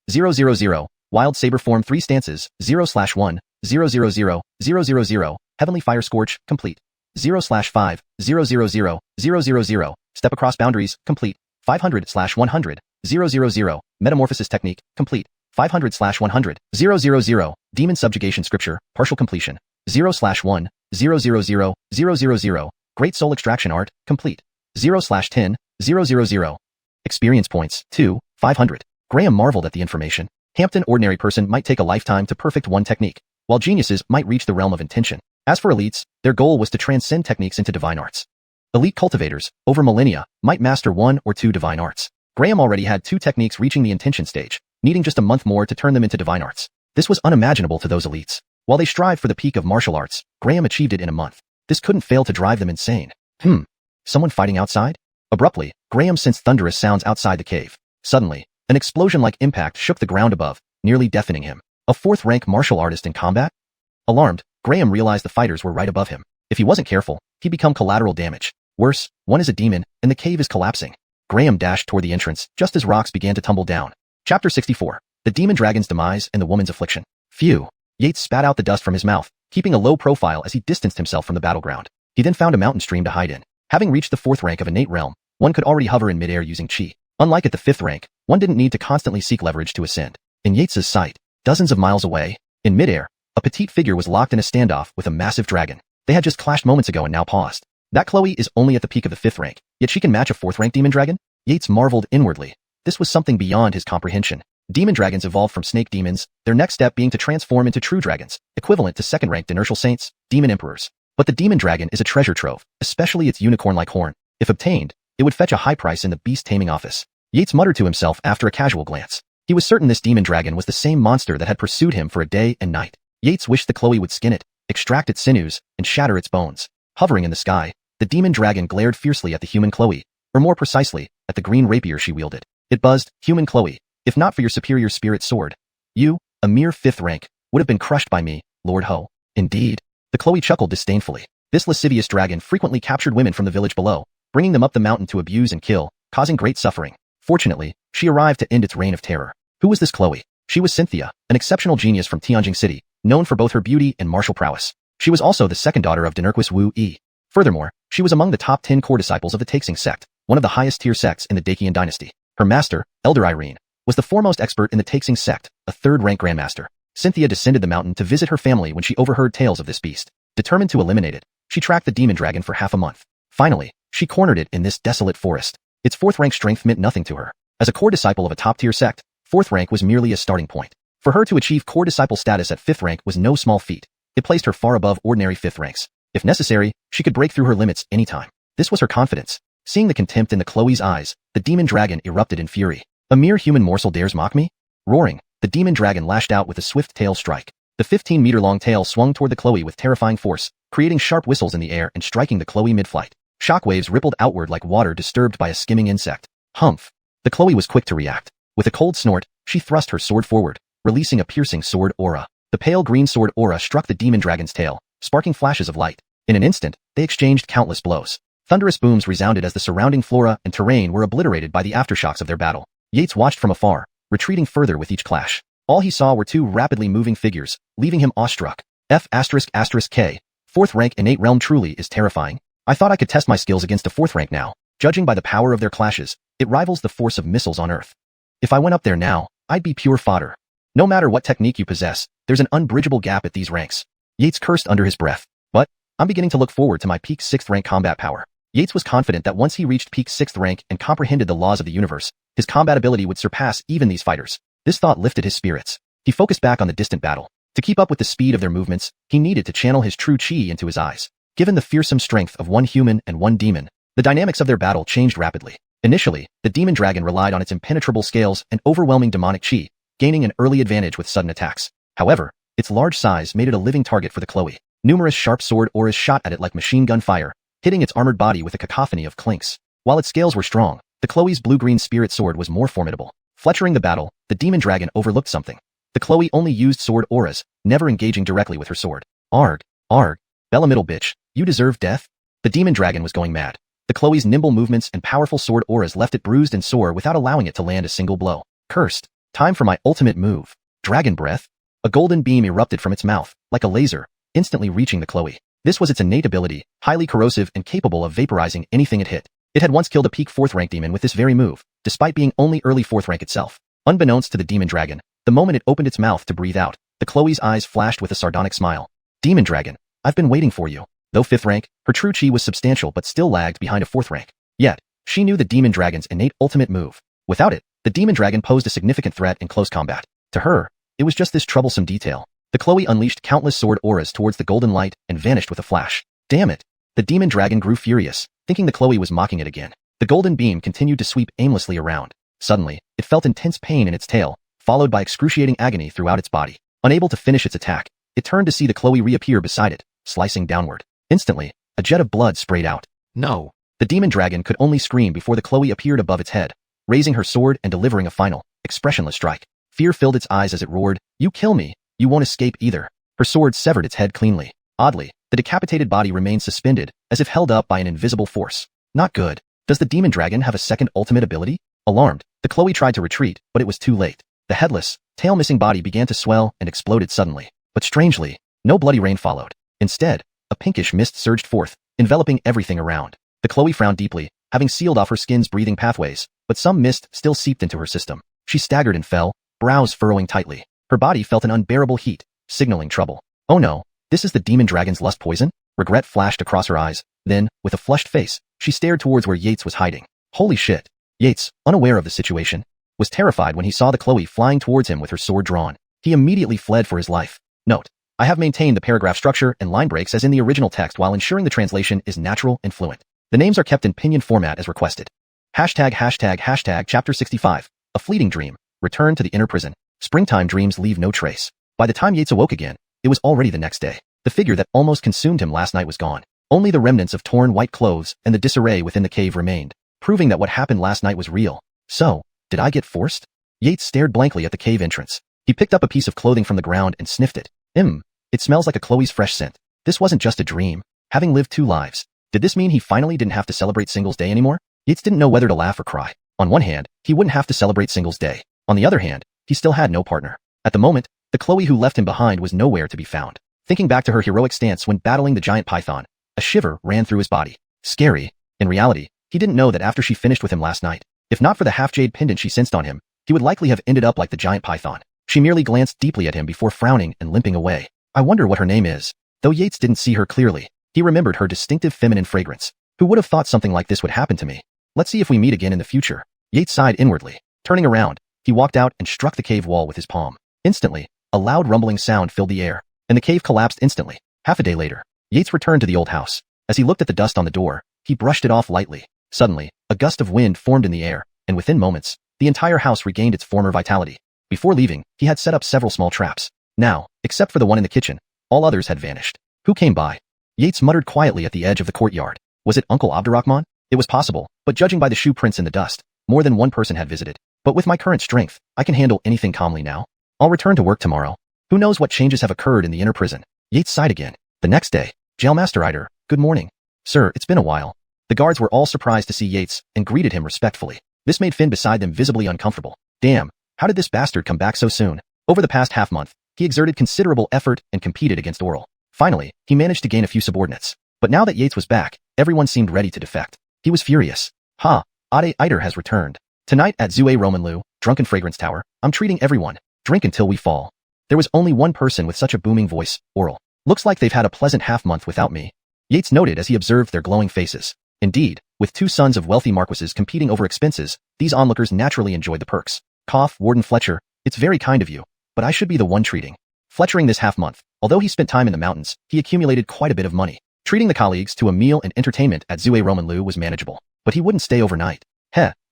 000, Wild Saber Form 3 Stances, 0/1, 000, Heavenly Fire Scorch, complete. 0/5, 000, Step Across Boundaries, complete. 500/100, 000, Metamorphosis Technique, complete. 500/100, 000, Demon Subjugation Scripture, partial completion. 0/1, 000, Great Soul Extraction Art, complete. 0/10, 000. Experience points, 2, 500. Graham marveled at the information. Hampton ordinary person might take a lifetime to perfect one technique, while geniuses might reach the realm of intention. As for elites, their goal was to transcend techniques into divine arts. Elite cultivators, over millennia, might master 1 or 2 divine arts. Graham already had 2 techniques reaching the intention stage, needing just a month more to turn them into divine arts. This was unimaginable to those elites. While they strived for the peak of martial arts, Graham achieved it in a month. This couldn't fail to drive them insane. Someone fighting outside? Abruptly, Graham sensed thunderous sounds outside the cave. Suddenly, an explosion-like impact shook the ground above, nearly deafening him. A 4th rank martial artist in combat? Alarmed, Graham realized the fighters were right above him. If he wasn't careful, he'd become collateral damage. Worse, one is a demon, and the cave is collapsing. Graham dashed toward the entrance, just as rocks began to tumble down. Chapter 64. The Demon Dragon's Demise and the Woman's Affliction. Phew. Yates spat out the dust from his mouth, keeping a low profile as he distanced himself from the battleground. He then found a mountain stream to hide in. Having reached the 4th rank of innate realm, one could already hover in midair using Qi. Unlike at the 5th rank, one didn't need to constantly seek leverage to ascend. In Yates's sight, dozens of miles away, in midair, a petite figure was locked in a standoff with a massive dragon. They had just clashed moments ago and now paused. That Chloe is only at the peak of the 5th rank, yet she can match a 4th rank demon dragon? Yates marveled inwardly. This was something beyond his comprehension. Demon dragons evolved from snake demons, their next step being to transform into true dragons, equivalent to 2nd ranked inertial saints, demon emperors. But the demon dragon is a treasure trove, especially its unicorn-like horn. If obtained, it would fetch a high price in the beast taming office. Yates muttered to himself after a casual glance. He was certain this demon dragon was the same monster that had pursued him for a day and night. Yates wished the Chloe would skin it, extract its sinews, and shatter its bones. Hovering in the sky, the demon dragon glared fiercely at the human Chloe, or more precisely, at the green rapier she wielded. It buzzed, "Human Chloe, if not for your superior spirit sword, you, a mere 5th rank, would have been crushed by me, Lord Ho." Indeed. The Chloe chuckled disdainfully. This lascivious dragon frequently captured women from the village below, bringing them up the mountain to abuse and kill, causing great suffering. Fortunately, she arrived to end its reign of terror. Who was this Chloe? She was Xianxia, an exceptional genius from Tianjing City, known for both her beauty and martial prowess. She was also the second daughter of Dynasty Wu Yi. Furthermore, she was among the top 10 core disciples of the Taixing sect, one of the highest tier sects in the Qian dynasty. Her master, Elder Irene, was the foremost expert in the Taixing sect, a 3rd-rank grandmaster. Xianxia descended the mountain to visit her family when she overheard tales of this beast. Determined to eliminate it, she tracked the demon dragon for half a month. Finally, she cornered it in this desolate forest. Its 4th-rank strength meant nothing to her. As a core disciple of a top-tier sect, 4th rank was merely a starting point. For her to achieve core disciple status at 5th rank was no small feat. It placed her far above ordinary 5th ranks. If necessary, she could break through her limits anytime. This was her confidence. Seeing the contempt in the Chloe's eyes, the demon dragon erupted in fury. "A mere human morsel dares mock me?" Roaring, the demon dragon lashed out with a swift tail strike. The 15-meter-long tail swung toward the Chloe with terrifying force, creating sharp whistles in the air and striking the Chloe mid-flight. Shockwaves rippled outward like water disturbed by a skimming insect. Humph! The Chloe was quick to react. With a cold snort, she thrust her sword forward, releasing a piercing sword aura. The pale green sword aura struck the demon dragon's tail, sparking flashes of light. In an instant, they exchanged countless blows. Thunderous booms resounded as the surrounding flora and terrain were obliterated by the aftershocks of their battle. Yates watched from afar, retreating further with each clash. All he saw were 2 rapidly moving figures, leaving him awestruck. F***K, 4th rank innate realm truly is terrifying. I thought I could test my skills against a 4th rank now. Judging by the power of their clashes, it rivals the force of missiles on Earth. If I went up there now, I'd be pure fodder. No matter what technique you possess, there's an unbridgeable gap at these ranks. Yates cursed under his breath. But, I'm beginning to look forward to my peak 6th rank combat power. Yates was confident that once he reached peak 6th rank and comprehended the laws of the universe, his combat ability would surpass even these fighters. This thought lifted his spirits. He focused back on the distant battle. To keep up with the speed of their movements, he needed to channel his true chi into his eyes. Given the fearsome strength of one human and one demon, the dynamics of their battle changed rapidly. Initially, the demon dragon relied on its impenetrable scales and overwhelming demonic chi, gaining an early advantage with sudden attacks. However, its large size made it a living target for the Chloe. Numerous sharp sword auras shot at it like machine gun fire, hitting its armored body with a cacophony of clinks. While its scales were strong, the Chloe's blue-green spirit sword was more formidable. Fletchering the battle, the demon dragon overlooked something. The Chloe only used sword auras, never engaging directly with her sword. Arg, Bella middle bitch, you deserve death? The demon dragon was going mad. The Chloe's nimble movements and powerful sword auras left it bruised and sore without allowing it to land a single blow. Cursed. Time for my ultimate move. Dragon breath. A golden beam erupted from its mouth, like a laser, instantly reaching the Chloe. This was its innate ability, highly corrosive and capable of vaporizing anything it hit. It had once killed a peak 4th rank demon with this very move, despite being only early 4th rank itself. Unbeknownst to the demon dragon, the moment it opened its mouth to breathe out, the Chloe's eyes flashed with a sardonic smile. Demon dragon, I've been waiting for you. Though 5th rank, her true chi was substantial but still lagged behind a 4th rank. Yet, she knew the demon dragon's innate ultimate move. Without it, the demon dragon posed a significant threat in close combat. To her, it was just this troublesome detail. The Chloe unleashed countless sword auras towards the golden light and vanished with a flash. Damn it! The demon dragon grew furious, thinking the Chloe was mocking it again. The golden beam continued to sweep aimlessly around. Suddenly, it felt intense pain in its tail, followed by excruciating agony throughout its body. Unable to finish its attack, it turned to see the Chloe reappear beside it, slicing downward. Instantly, a jet of blood sprayed out. No! The demon dragon could only scream before the Chloe appeared above its head, raising her sword and delivering a final, expressionless strike. Fear filled its eyes as it roared, "You kill me, you won't escape either." Her sword severed its head cleanly. Oddly, the decapitated body remained suspended, as if held up by an invisible force. Not good. Does the demon dragon have a second ultimate ability? Alarmed, the Chloe tried to retreat, but it was too late. The headless, tail-missing body began to swell and exploded suddenly. But strangely, no bloody rain followed. Instead, a pinkish mist surged forth, enveloping everything around. The Chloe frowned deeply, having sealed off her skin's breathing pathways, but some mist still seeped into her system. She staggered and fell, brows furrowing tightly. Her body felt an unbearable heat, signaling trouble. Oh no, this is the demon dragon's lust poison? Regret flashed across her eyes. Then, with a flushed face, she stared towards where Yates was hiding. Holy shit. Yates, unaware of the situation, was terrified when he saw the Chloe flying towards him with her sword drawn. He immediately fled for his life. Note: I have maintained the paragraph structure and line breaks as in the original text while ensuring the translation is natural and fluent. The names are kept in pinyin format as requested. Chapter 65. A fleeting dream. Return to the inner prison. Springtime dreams leave no trace. By the time Yates awoke again, it was already the next day. The figure that almost consumed him last night was gone. Only the remnants of torn white clothes and the disarray within the cave remained, proving that what happened last night was real. So, did I get forced? Yates stared blankly at the cave entrance. He picked up a piece of clothing from the ground and sniffed it. It smells like a Chloe's fresh scent. This wasn't just a dream. Having lived 2 lives, did this mean he finally didn't have to celebrate Singles Day anymore? Yates didn't know whether to laugh or cry. On one hand, he wouldn't have to celebrate Singles Day. On the other hand, he still had no partner. At the moment, the Chloe who left him behind was nowhere to be found. Thinking back to her heroic stance when battling the giant python, a shiver ran through his body. Scary. In reality, he didn't know that after she finished with him last night, if not for the half-jade pendant she sensed on him, he would likely have ended up like the giant python. She merely glanced deeply at him before frowning and limping away. I wonder what her name is. Though Yates didn't see her clearly, he remembered her distinctive feminine fragrance. Who would have thought something like this would happen to me? Let's see if we meet again in the future. Yates sighed inwardly. Turning around, he walked out and struck the cave wall with his palm. Instantly, a loud rumbling sound filled the air, and the cave collapsed instantly. Half a day later, Yates returned to the old house. As he looked at the dust on the door, he brushed it off lightly. Suddenly, a gust of wind formed in the air, and within moments, the entire house regained its former vitality. Before leaving, he had set up several small traps. Now, except for the one in the kitchen, all others had vanished. Who came by? Yates muttered quietly at the edge of the courtyard. Was it Uncle Abdurrahman? It was possible, but judging by the shoe prints in the dust, more than one person had visited. But with my current strength, I can handle anything calmly now. I'll return to work tomorrow. Who knows what changes have occurred in the inner prison? Yates sighed again. The next day, Jailmaster Eider, good morning. Sir, it's been a while. The guards were all surprised to see Yates and greeted him respectfully. This made Finn beside them visibly uncomfortable. Damn, how did this bastard come back so soon? Over the past half-month, he exerted considerable effort and competed against Oral. Finally, he managed to gain a few subordinates. But now that Yates was back, everyone seemed ready to defect. He was furious. Eider has returned. Tonight at Zue Romanlu, Drunken Fragrance Tower, I'm treating everyone. Drink until we fall. There was only one person with such a booming voice, Oral. Looks like they've had a pleasant half-month without me. Yates noted as he observed their glowing faces. Indeed, with 2 sons of wealthy marquises competing over expenses, these onlookers naturally enjoyed the perks. Cough, Warden Fletcher, it's very kind of you, but I should be the one treating. Fletchering this half-month, although he spent time in the mountains, he accumulated quite a bit of money. Treating the colleagues to a meal and entertainment at Zue Romanlu was manageable, but he wouldn't stay overnight.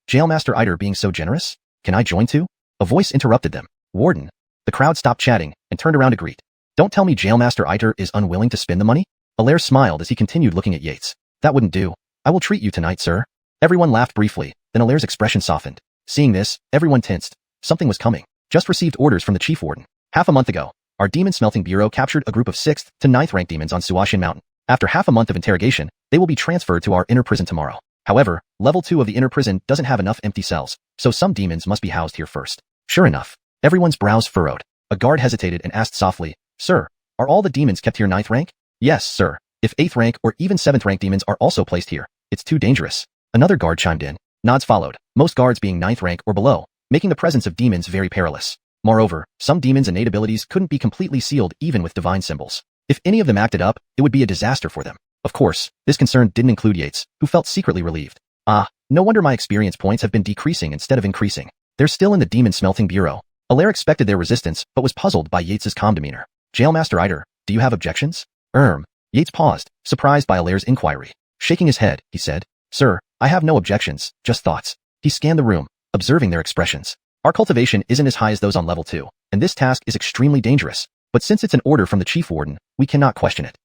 Jailmaster Eider being so generous? Can I join too? A voice interrupted them. Warden. The crowd stopped chatting and turned around to greet. Don't tell me Jailmaster Eider is unwilling to spend the money? Allaire smiled as he continued looking at Yates. That wouldn't do. I will treat you tonight, sir. Everyone laughed briefly, then Allaire's expression softened. Seeing this, everyone tensed. Something was coming. Just received orders from the chief warden. Half a month ago, our demon smelting bureau captured a group of 6th to 9th rank demons on Suashin Mountain. After half a month of interrogation, they will be transferred to our inner prison tomorrow. However, level 2 of the inner prison doesn't have enough empty cells, so some demons must be housed here first. Sure enough, everyone's brows furrowed. A guard hesitated and asked softly, Sir, are all the demons kept here 9th rank? Yes, sir. If 8th rank or even 7th rank demons are also placed here, it's too dangerous. Another guard chimed in. Nods followed, most guards being 9th rank or below, making the presence of demons very perilous. Moreover, some demons' innate abilities couldn't be completely sealed even with divine symbols. If any of them acted up, it would be a disaster for them. Of course, this concern didn't include Yates, who felt secretly relieved. No wonder my experience points have been decreasing instead of increasing. They're still in the demon smelting bureau. Allaire expected their resistance, but was puzzled by Yates's calm demeanor. Jailmaster Eider, do you have objections? Yates paused, surprised by Allaire's inquiry. Shaking his head, he said, Sir, I have no objections, just thoughts. He scanned the room, observing their expressions. Our cultivation isn't as high as those on level 2, and this task is extremely dangerous. But since it's an order from the chief warden, we cannot question it.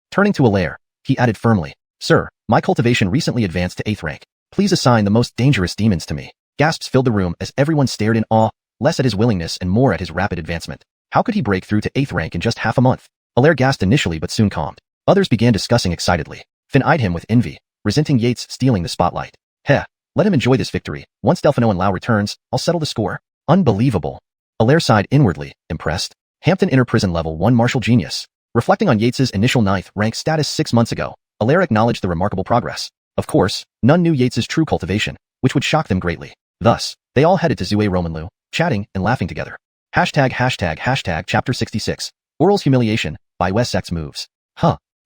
Turning to Allaire, he added firmly, Sir, my cultivation recently advanced to 8th rank. Please assign the most dangerous demons to me. Gasps filled the room as everyone stared in awe, less at his willingness and more at his rapid advancement. How could he break through to 8th rank in just half a month? Allaire gasped initially but soon calmed. Others began discussing excitedly. Finn eyed him with envy, resenting Yates stealing the spotlight. Let him enjoy this victory. Once Delphino and Lau returns, I'll settle the score. Unbelievable. Allaire sighed inwardly, impressed. Hampton Inner Prison Level 1 Martial Genius. Reflecting on Yates's initial 9th rank status 6 months ago, Allaire acknowledged the remarkable progress. Of course, none knew Yates's true cultivation, which would shock them greatly. Thus, they all headed to Zue Romanlu, chatting and laughing together. Chapter 66. Oral's Humiliation, by Wessex Moves.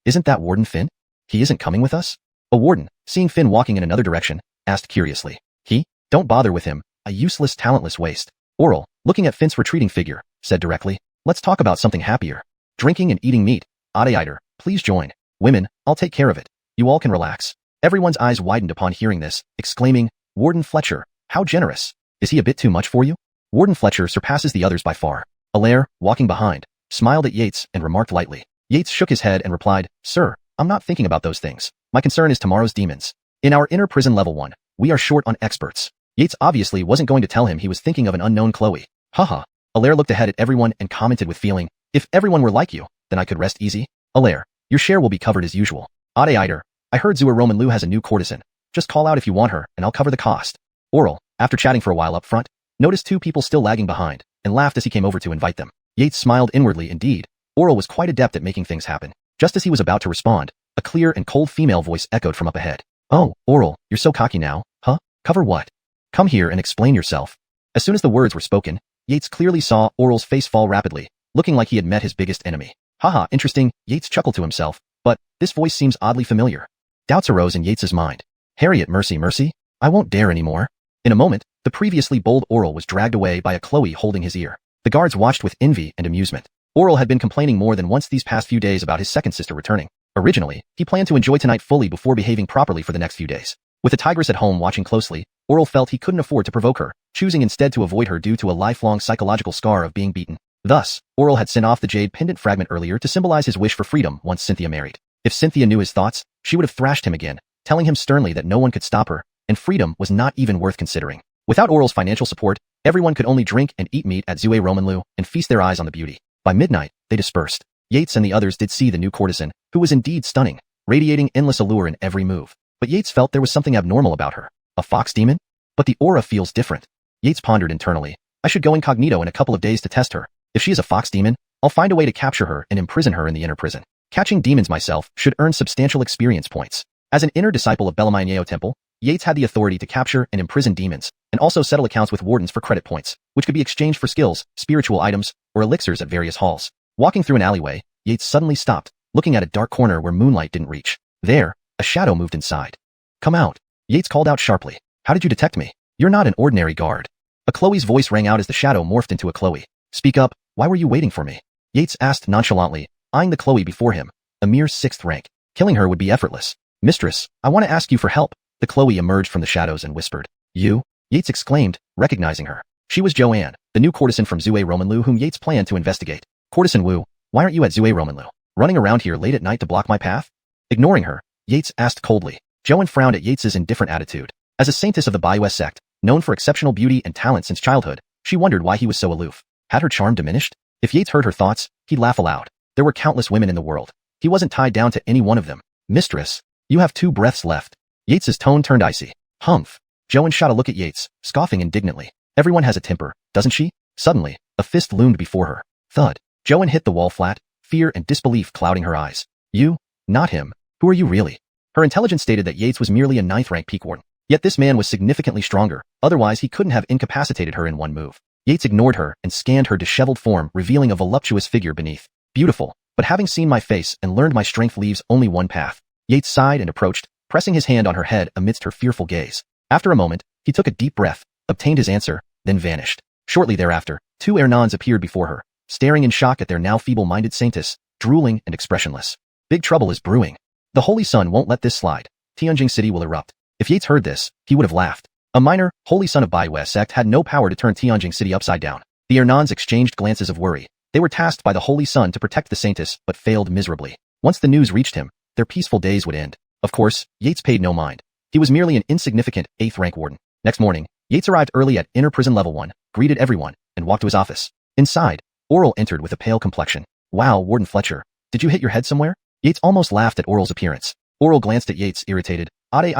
Isn't that Warden Finn? He isn't coming with us? A warden, seeing Finn walking in another direction, asked curiously. Don't bother with him, a useless, talentless waste. Oral, looking at Finn's retreating figure, said directly, let's talk about something happier. Drinking and eating meat. Eider, please join. Women, I'll take care of it. You all can relax. Everyone's eyes widened upon hearing this, exclaiming, Warden Fletcher, how generous. Is he a bit too much for you? Warden Fletcher surpasses the others by far. Allaire, walking behind, smiled at Yates and remarked lightly. Yates shook his head and replied, Sir, I'm not thinking about those things. My concern is tomorrow's demons. In our inner prison level 1, we are short on experts. Yates obviously wasn't going to tell him he was thinking of an unknown Chloe. Haha. Allaire looked ahead at everyone and commented with feeling, if everyone were like you, then I could rest easy. Allaire, your share will be covered as usual. Ade, I heard Zua Roman Lu has a new courtesan. Just call out if you want her, and I'll cover the cost. Oral, after chatting for a while up front, noticed two people still lagging behind, and laughed as he came over to invite them. Yates smiled inwardly indeed. Oral was quite adept at making things happen. Just as he was about to respond, a clear and cold female voice echoed from up ahead. Oh, Oral, you're so cocky now, huh? Cover what? Come here and explain yourself. As soon as the words were spoken, Yates clearly saw Oral's face fall rapidly, looking like he had met his biggest enemy. Haha, interesting, Yates chuckled to himself, but this voice seems oddly familiar. Doubts arose in Yates's mind. Harriet, mercy, I won't dare anymore. In a moment, the previously bold Oral was dragged away by a Chloe holding his ear. The guards watched with envy and amusement. Oral had been complaining more than once these past few days about his second sister returning. Originally, he planned to enjoy tonight fully before behaving properly for the next few days. With the tigress at home watching closely, Oral felt he couldn't afford to provoke her, choosing instead to avoid her due to a lifelong psychological scar of being beaten. Thus, Oral had sent off the jade pendant fragment earlier to symbolize his wish for freedom once Cynthia married. If Cynthia knew his thoughts, she would have thrashed him again, telling him sternly that no one could stop her, and freedom was not even worth considering. Without Oral's financial support, everyone could only drink and eat meat at Zue Romanlu and feast their eyes on the beauty. By midnight, they dispersed. Yates and the others did see the new courtesan, who was indeed stunning, radiating endless allure in every move. But Yates felt there was something abnormal about her. A fox demon? But the aura feels different. Yates pondered internally. I should go incognito in a couple of days to test her. If she is a fox demon, I'll find a way to capture her and imprison her in the inner prison. Catching demons myself should earn substantial experience points. As an inner disciple of Belamaineo Temple, Yates had the authority to capture and imprison demons, and also settle accounts with wardens for credit points, which could be exchanged for skills, spiritual items, or elixirs at various halls. Walking through an alleyway, Yates suddenly stopped, looking at a dark corner where moonlight didn't reach. There, a shadow moved inside. Come out. Yates called out sharply. How did you detect me? You're not an ordinary guard. A Chloe's voice rang out as the shadow morphed into a Chloe. Speak up, why were you waiting for me? Yates asked nonchalantly, eyeing the Chloe before him, a mere 6th rank. Killing her would be effortless. Mistress, I want to ask you for help. The Chloe emerged from the shadows and whispered. You? Yates exclaimed, recognizing her. She was Joanne, the new courtesan from Zue Romanlu whom Yates planned to investigate. Courtesan Wu, why aren't you at Zue Romanlu? Running around here late at night to block my path? Ignoring her, Yates asked coldly. Joanne frowned at Yates's indifferent attitude. As a saintess of the Baiwes sect, known for exceptional beauty and talent since childhood, she wondered why he was so aloof. Had her charm diminished? If Yates heard her thoughts, he'd laugh aloud. There were countless women in the world. He wasn't tied down to any one of them. Mistress, you have 2 breaths left. Yates's tone turned icy. Humph. Joanne shot a look at Yates, scoffing indignantly. Everyone has a temper, doesn't she? Suddenly, a fist loomed before her. Thud. Joanne hit the wall flat, fear and disbelief clouding her eyes. You? Not him. Who are you really? Her intelligence stated that Yates was merely a 9th rank peak warden. Yet this man was significantly stronger, otherwise he couldn't have incapacitated her in one move. Yates ignored her and scanned her disheveled form, revealing a voluptuous figure beneath. Beautiful, but having seen my face and learned my strength leaves only one path. Yates sighed and approached, pressing his hand on her head amidst her fearful gaze. After a moment, he took a deep breath, obtained his answer, then vanished. Shortly thereafter, 2 Ernans appeared before her, staring in shock at their now feeble-minded saintess, drooling and expressionless. Big trouble is brewing. The Holy Sun won't let this slide. Tianjing City will erupt. If Yates heard this, he would have laughed. A minor, Holy Son of Baiwes sect had no power to turn Tianjing City upside down. The Ernans exchanged glances of worry. They were tasked by the Holy Sun to protect the saintess, but failed miserably. Once the news reached him, their peaceful days would end. Of course, Yates paid no mind. He was merely an insignificant 8th rank warden. Next morning, Yates arrived early at Inner Prison Level 1, greeted everyone, and walked to his office. Inside, Oral entered with a pale complexion. Wow, Warden Fletcher, did you hit your head somewhere? Yates almost laughed at Oral's appearance. Oral glanced at Yates, irritated. Ade,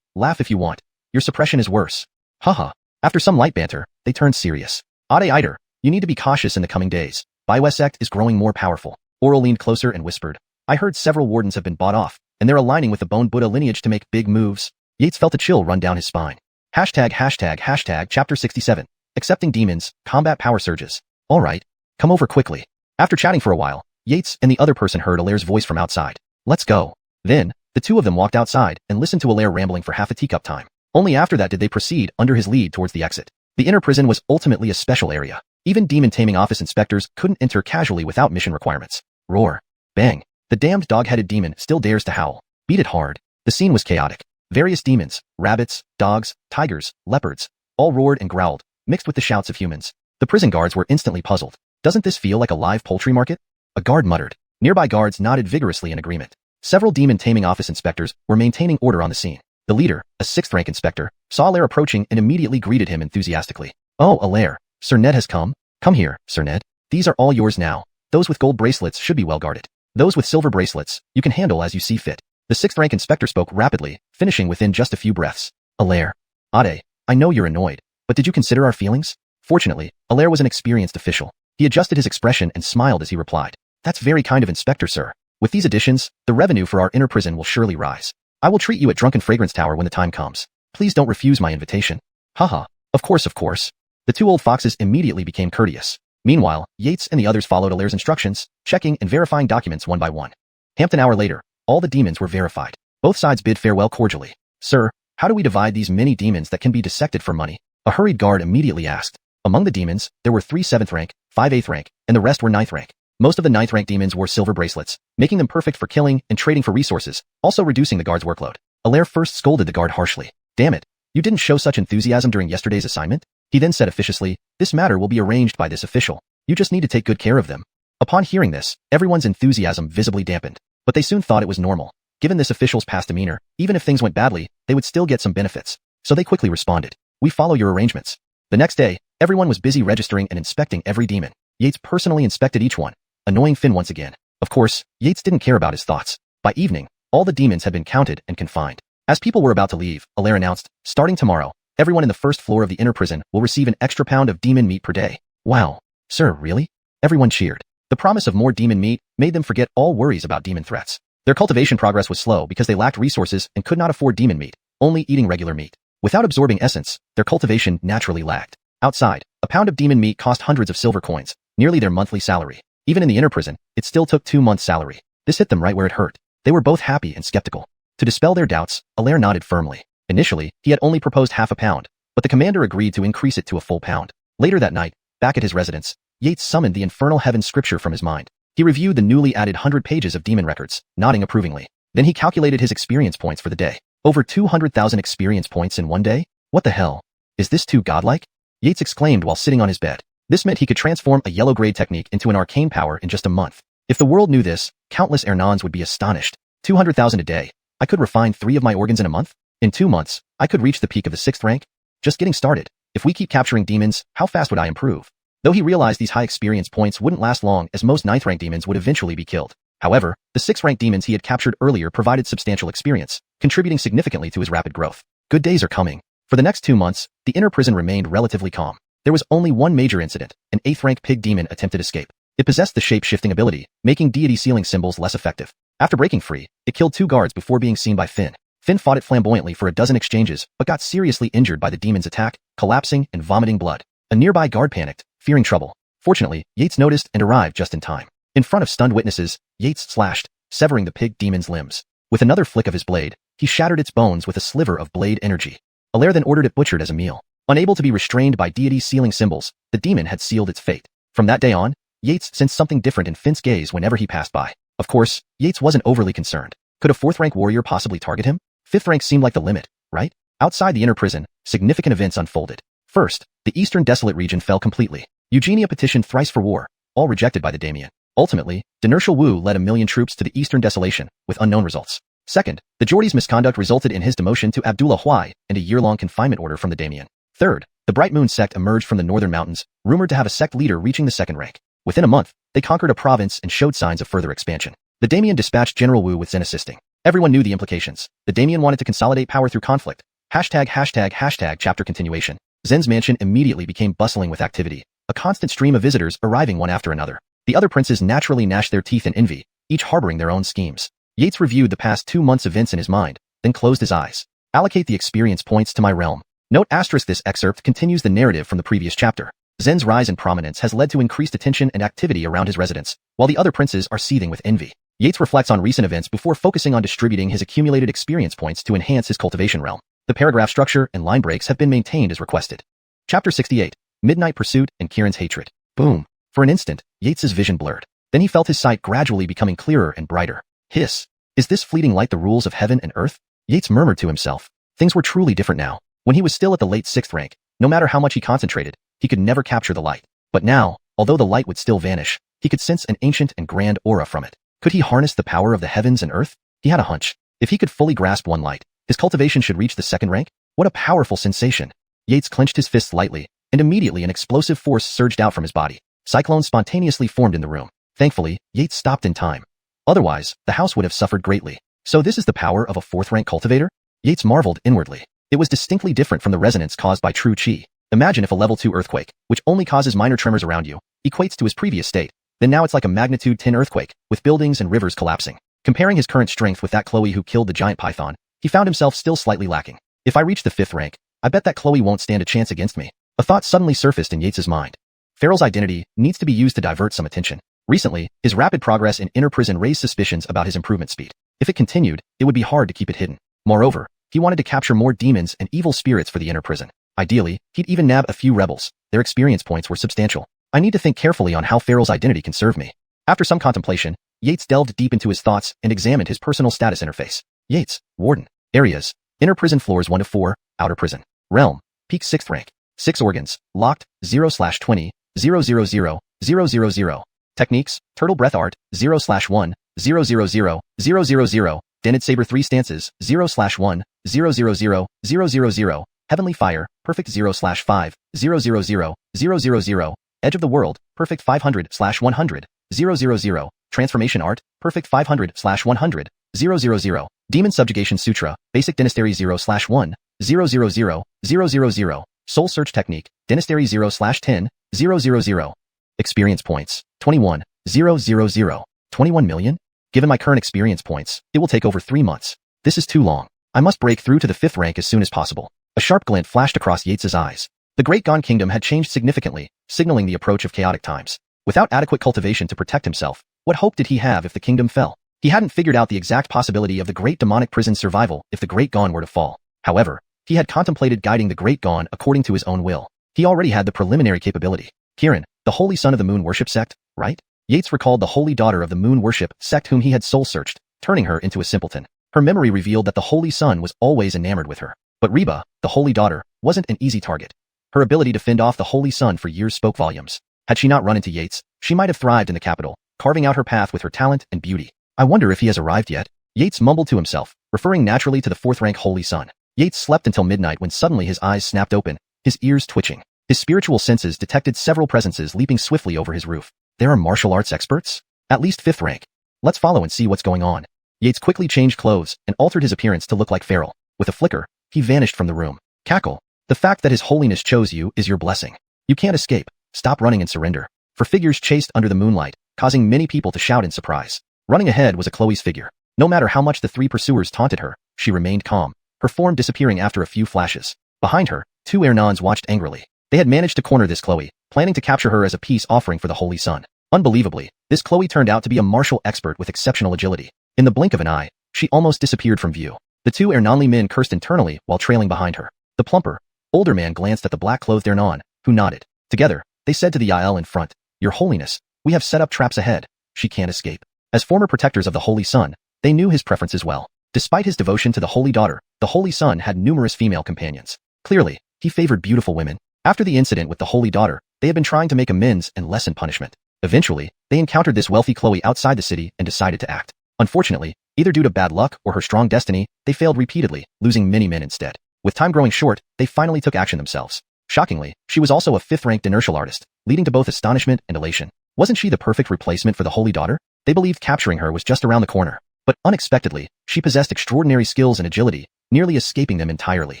laugh if you want. Your suppression is worse. Haha. After some light banter, they turned serious. Ade, you need to be cautious in the coming days. Baiwes sect is growing more powerful. Oral leaned closer and whispered. I heard several wardens have been bought off, and they're aligning with the Bone Buddha lineage to make big moves. Yates felt a chill run down his spine. Hashtag chapter 67. Accepting demons, combat power surges. Alright. Come over quickly. After chatting for a while, Yates and the other person heard Allaire's voice from outside. Let's go. Then, the 2 of them walked outside and listened to Allaire rambling for half a teacup time. Only after that did they proceed under his lead towards the exit. The inner prison was ultimately a special area. Even demon taming office inspectors couldn't enter casually without mission requirements. Roar. Bang. The damned dog-headed demon still dares to howl. Beat it hard. The scene was chaotic. Various demons, rabbits, dogs, tigers, leopards, all roared and growled, mixed with the shouts of humans. The prison guards were instantly puzzled. Doesn't this feel like a live poultry market? A guard muttered. Nearby guards nodded vigorously in agreement. Several demon-taming office inspectors were maintaining order on the scene. The leader, a 6th-rank inspector, saw Allaire approaching and immediately greeted him enthusiastically. "Oh, Allaire, Sir Ned has come? Come here, Sir Ned. These are all yours now. Those with gold bracelets should be well guarded. Those with silver bracelets, you can handle as you see fit." The 6th-rank inspector spoke rapidly, finishing within just a few breaths. "Allaire, Ade, I know you're annoyed, but did you consider our feelings?" Fortunately, Allaire was an experienced official. He adjusted his expression and smiled as he replied. "That's very kind of Inspector, sir. With these additions, the revenue for our inner prison will surely rise. I will treat you at Drunken Fragrance Tower when the time comes. Please don't refuse my invitation." "Haha, of course, of course." The two old foxes immediately became courteous. Meanwhile, Yates and the others followed Allaire's instructions, checking and verifying documents one by one. Half an hour later, all the demons were verified. Both sides bid farewell cordially. "Sir, how do we divide these many demons that can be dissected for money?" A hurried guard immediately asked. Among the demons, there were 3 7th rank, 5 8th rank, and the rest were 9th rank. Most of the 9th rank demons wore silver bracelets, making them perfect for killing and trading for resources, also reducing the guard's workload. Allaire first scolded the guard harshly. "Damn it, you didn't show such enthusiasm during yesterday's assignment?" He then said officiously, "This matter will be arranged by this official. You just need to take good care of them." Upon hearing this, everyone's enthusiasm visibly dampened, but they soon thought it was normal. Given this official's past demeanor, even if things went badly, they would still get some benefits. So they quickly responded, "We follow your arrangements." The next day, everyone was busy registering and inspecting every demon. Yates personally inspected each one, annoying Finn once again. Of course, Yates didn't care about his thoughts. By evening, all the demons had been counted and confined. As people were about to leave, Allaire announced, "Starting tomorrow, everyone in the first floor of the inner prison will receive an extra pound of demon meat per day." "Wow. Sir, really?" Everyone cheered. The promise of more demon meat made them forget all worries about demon threats. Their cultivation progress was slow because they lacked resources and could not afford demon meat, only eating regular meat. Without absorbing essence, their cultivation naturally lagged. Outside, a pound of demon meat cost hundreds of silver coins, nearly their monthly salary. Even in the inner prison, it still took 2 months' salary. This hit them right where it hurt. They were both happy and skeptical. To dispel their doubts, Allaire nodded firmly. Initially, he had only proposed half a pound, but the commander agreed to increase it to a full pound. Later that night, back at his residence, Yates summoned the Infernal Heaven scripture from his mind. He reviewed the newly added 100 pages of demon records, nodding approvingly. Then he calculated his experience points for the day. Over 200,000 experience points in one day? What the hell? Is this too godlike? Yates exclaimed while sitting on his bed. This meant he could transform a yellow grade technique into an arcane power in just a month. If the world knew this, countless Ernans would be astonished. 200,000 a day. I could refine 3 of my organs in a month? In 2 months, I could reach the peak of the 6th rank? Just getting started. If we keep capturing demons, how fast would I improve? Though he realized these high experience points wouldn't last long as most 9th rank demons would eventually be killed. However, the 6th rank demons he had captured earlier provided substantial experience, contributing significantly to his rapid growth. Good days are coming. For the next 2 months, the inner prison remained relatively calm. There was only one major incident. An 8th rank pig demon attempted escape. It possessed the shape-shifting ability, making deity sealing symbols less effective. After breaking free, it killed 2 guards before being seen by Finn. Finn fought it flamboyantly for a dozen exchanges, but got seriously injured by the demon's attack, collapsing and vomiting blood. A nearby guard panicked, fearing trouble. Fortunately, Yates noticed and arrived just in time. In front of stunned witnesses, Yates slashed, severing the pig demon's limbs. With another flick of his blade, he shattered its bones with a sliver of blade energy. Allaire then ordered it butchered as a meal. Unable to be restrained by deity sealing symbols, the demon had sealed its fate. From that day on, Yates sensed something different in Finn's gaze whenever he passed by. Of course, Yates wasn't overly concerned. Could a 4th rank warrior possibly target him? 5th rank seemed like the limit, right? Outside the inner prison, significant events unfolded. First, the eastern desolate region fell completely. Eugenia petitioned thrice for war, all rejected by the daemon. Ultimately, Dinertial Wu led 1,000,000 troops to the eastern desolation, with unknown results. Second, the Geordie's misconduct resulted in his demotion to Abdullah Huai and a year-long confinement order from the daemon. Third, the Bright Moon sect emerged from the northern mountains, rumored to have a sect leader reaching the 2nd rank. Within a month, they conquered a province and showed signs of further expansion. The daemon dispatched General Wu with Zen assisting. Everyone knew the implications. The daemon wanted to consolidate power through conflict. Chapter continuation. Zen's mansion immediately became bustling with activity, a constant stream of visitors arriving one after another. The other princes naturally gnashed their teeth in envy, each harboring their own schemes. Yates reviewed the past 2 months' events in his mind, then closed his eyes. Allocate the experience points to my realm. Note asterisk this excerpt continues the narrative from the previous chapter. Zen's rise in prominence has led to increased attention and activity around his residence, while the other princes are seething with envy. Yates reflects on recent events before focusing on distributing his accumulated experience points to enhance his cultivation realm. The paragraph structure and line breaks have been maintained as requested. Chapter 68. Midnight Pursuit and Qian's Hatred. Boom. For an instant, Yates's vision blurred. Then he felt his sight gradually becoming clearer and brighter. Hiss. Is this fleeting light the rules of heaven and earth? Yates murmured to himself. Things were truly different now. When he was still at the late 6th rank, no matter how much he concentrated, he could never capture the light. But now, although the light would still vanish, he could sense an ancient and grand aura from it. Could he harness the power of the heavens and earth? He had a hunch. If he could fully grasp one light, his cultivation should reach the 2nd rank? What a powerful sensation. Yates clenched his fists lightly, and immediately an explosive force surged out from his body. Cyclones spontaneously formed in the room. Thankfully, Yates stopped in time. Otherwise, the house would have suffered greatly. So this is the power of a 4th rank cultivator? Yates marveled inwardly. It was distinctly different from the resonance caused by true Qi. Imagine if a level 2 earthquake, which only causes minor tremors around you, equates to his previous state. Then now it's like a magnitude 10 earthquake, with buildings and rivers collapsing. Comparing his current strength with that Chloe who killed the giant python, he found himself still slightly lacking. If I reach the 5th rank, I bet that Chloe won't stand a chance against me. A thought suddenly surfaced in Yates's mind. Farrell's identity needs to be used to divert some attention. Recently, his rapid progress in inner prison raised suspicions about his improvement speed. If it continued, it would be hard to keep it hidden. Moreover, he wanted to capture more demons and evil spirits for the inner prison. Ideally, he'd even nab a few rebels. Their experience points were substantial. I need to think carefully on how Farrell's identity can serve me. After some contemplation, Yates delved deep into his thoughts and examined his personal status interface. Yates, Warden. Areas. Inner prison floors 1 to 4, outer prison. Realm. Peak 6th rank. 6 organs. Locked, 0/20, 000. Techniques, Turtle Breath Art, 0/1, 000. Dented Saber 3 stances, 0/1, 000. Heavenly Fire, Perfect 0/5, 000. Edge of the World, Perfect 500/100, 000. Transformation Art, Perfect 500/100, 000. Demon Subjugation Sutra, Basic Dynasty 0/1, 000. Soul Search Technique, Dynasty 0/10, 000. Experience points, 21,000. 21 million? Given my current experience points, it will take over 3 months. This is too long. I must break through to the 5th rank as soon as possible. A sharp glint flashed across Yates's eyes. The Great Gone Kingdom had changed significantly, signaling the approach of chaotic times. Without adequate cultivation to protect himself, what hope did he have if the kingdom fell? He hadn't figured out the exact possibility of the Great Demonic Prison's survival if the Great Gone were to fall. However, he had contemplated guiding the Great Gone according to his own will. He already had the preliminary capability. Qian, the Holy Son of the Moon Worship Sect, right? Yates recalled the Holy Daughter of the Moon Worship Sect whom he had soul-searched, turning her into a simpleton. Her memory revealed that the Holy Son was always enamored with her. But Reba, the Holy Daughter, wasn't an easy target. Her ability to fend off the Holy Son for years spoke volumes. Had she not run into Yates, she might have thrived in the capital, carving out her path with her talent and beauty. I wonder if he has arrived yet. Yates mumbled to himself, referring naturally to the 4th rank Holy Son. Yates slept until midnight when suddenly his eyes snapped open, his ears twitching. His spiritual senses detected several presences leaping swiftly over his roof. There are martial arts experts? At least 5th rank. Let's follow and see what's going on. Yates quickly changed clothes and altered his appearance to look like Farrell. With a flicker, he vanished from the room. Cackle. The fact that His Holiness chose you is your blessing. You can't escape. Stop running and surrender. For figures chased under the moonlight, causing many people to shout in surprise. Running ahead was a Chloe's figure. No matter how much the 3 pursuers taunted her, she remained calm, her form disappearing after a few flashes. Behind her, 2 Ernons watched angrily. They had managed to corner this Chloe, planning to capture her as a peace offering for the Holy Son. Unbelievably, this Chloe turned out to be a martial expert with exceptional agility. In the blink of an eye, she almost disappeared from view. The 2 Ernonli men cursed internally while trailing behind her. The plumper, older man glanced at the black-clothed Ernon, who nodded. Together, they said to the Yael in front, Your Holiness, we have set up traps ahead. She can't escape. As former protectors of the Holy Son, they knew his preferences well. Despite his devotion to the Holy Daughter, the Holy Son had numerous female companions. Clearly, he favored beautiful women. After the incident with the Holy Daughter, they had been trying to make amends and lessen punishment. Eventually, they encountered this wealthy Chloe outside the city and decided to act. Unfortunately, either due to bad luck or her strong destiny, they failed repeatedly, losing many men instead. With time growing short, they finally took action themselves. Shockingly, she was also a 5th-ranked inertial artist, leading to both astonishment and elation. Wasn't she the perfect replacement for the Holy Daughter? They believed capturing her was just around the corner. But unexpectedly, she possessed extraordinary skills and agility, nearly escaping them entirely.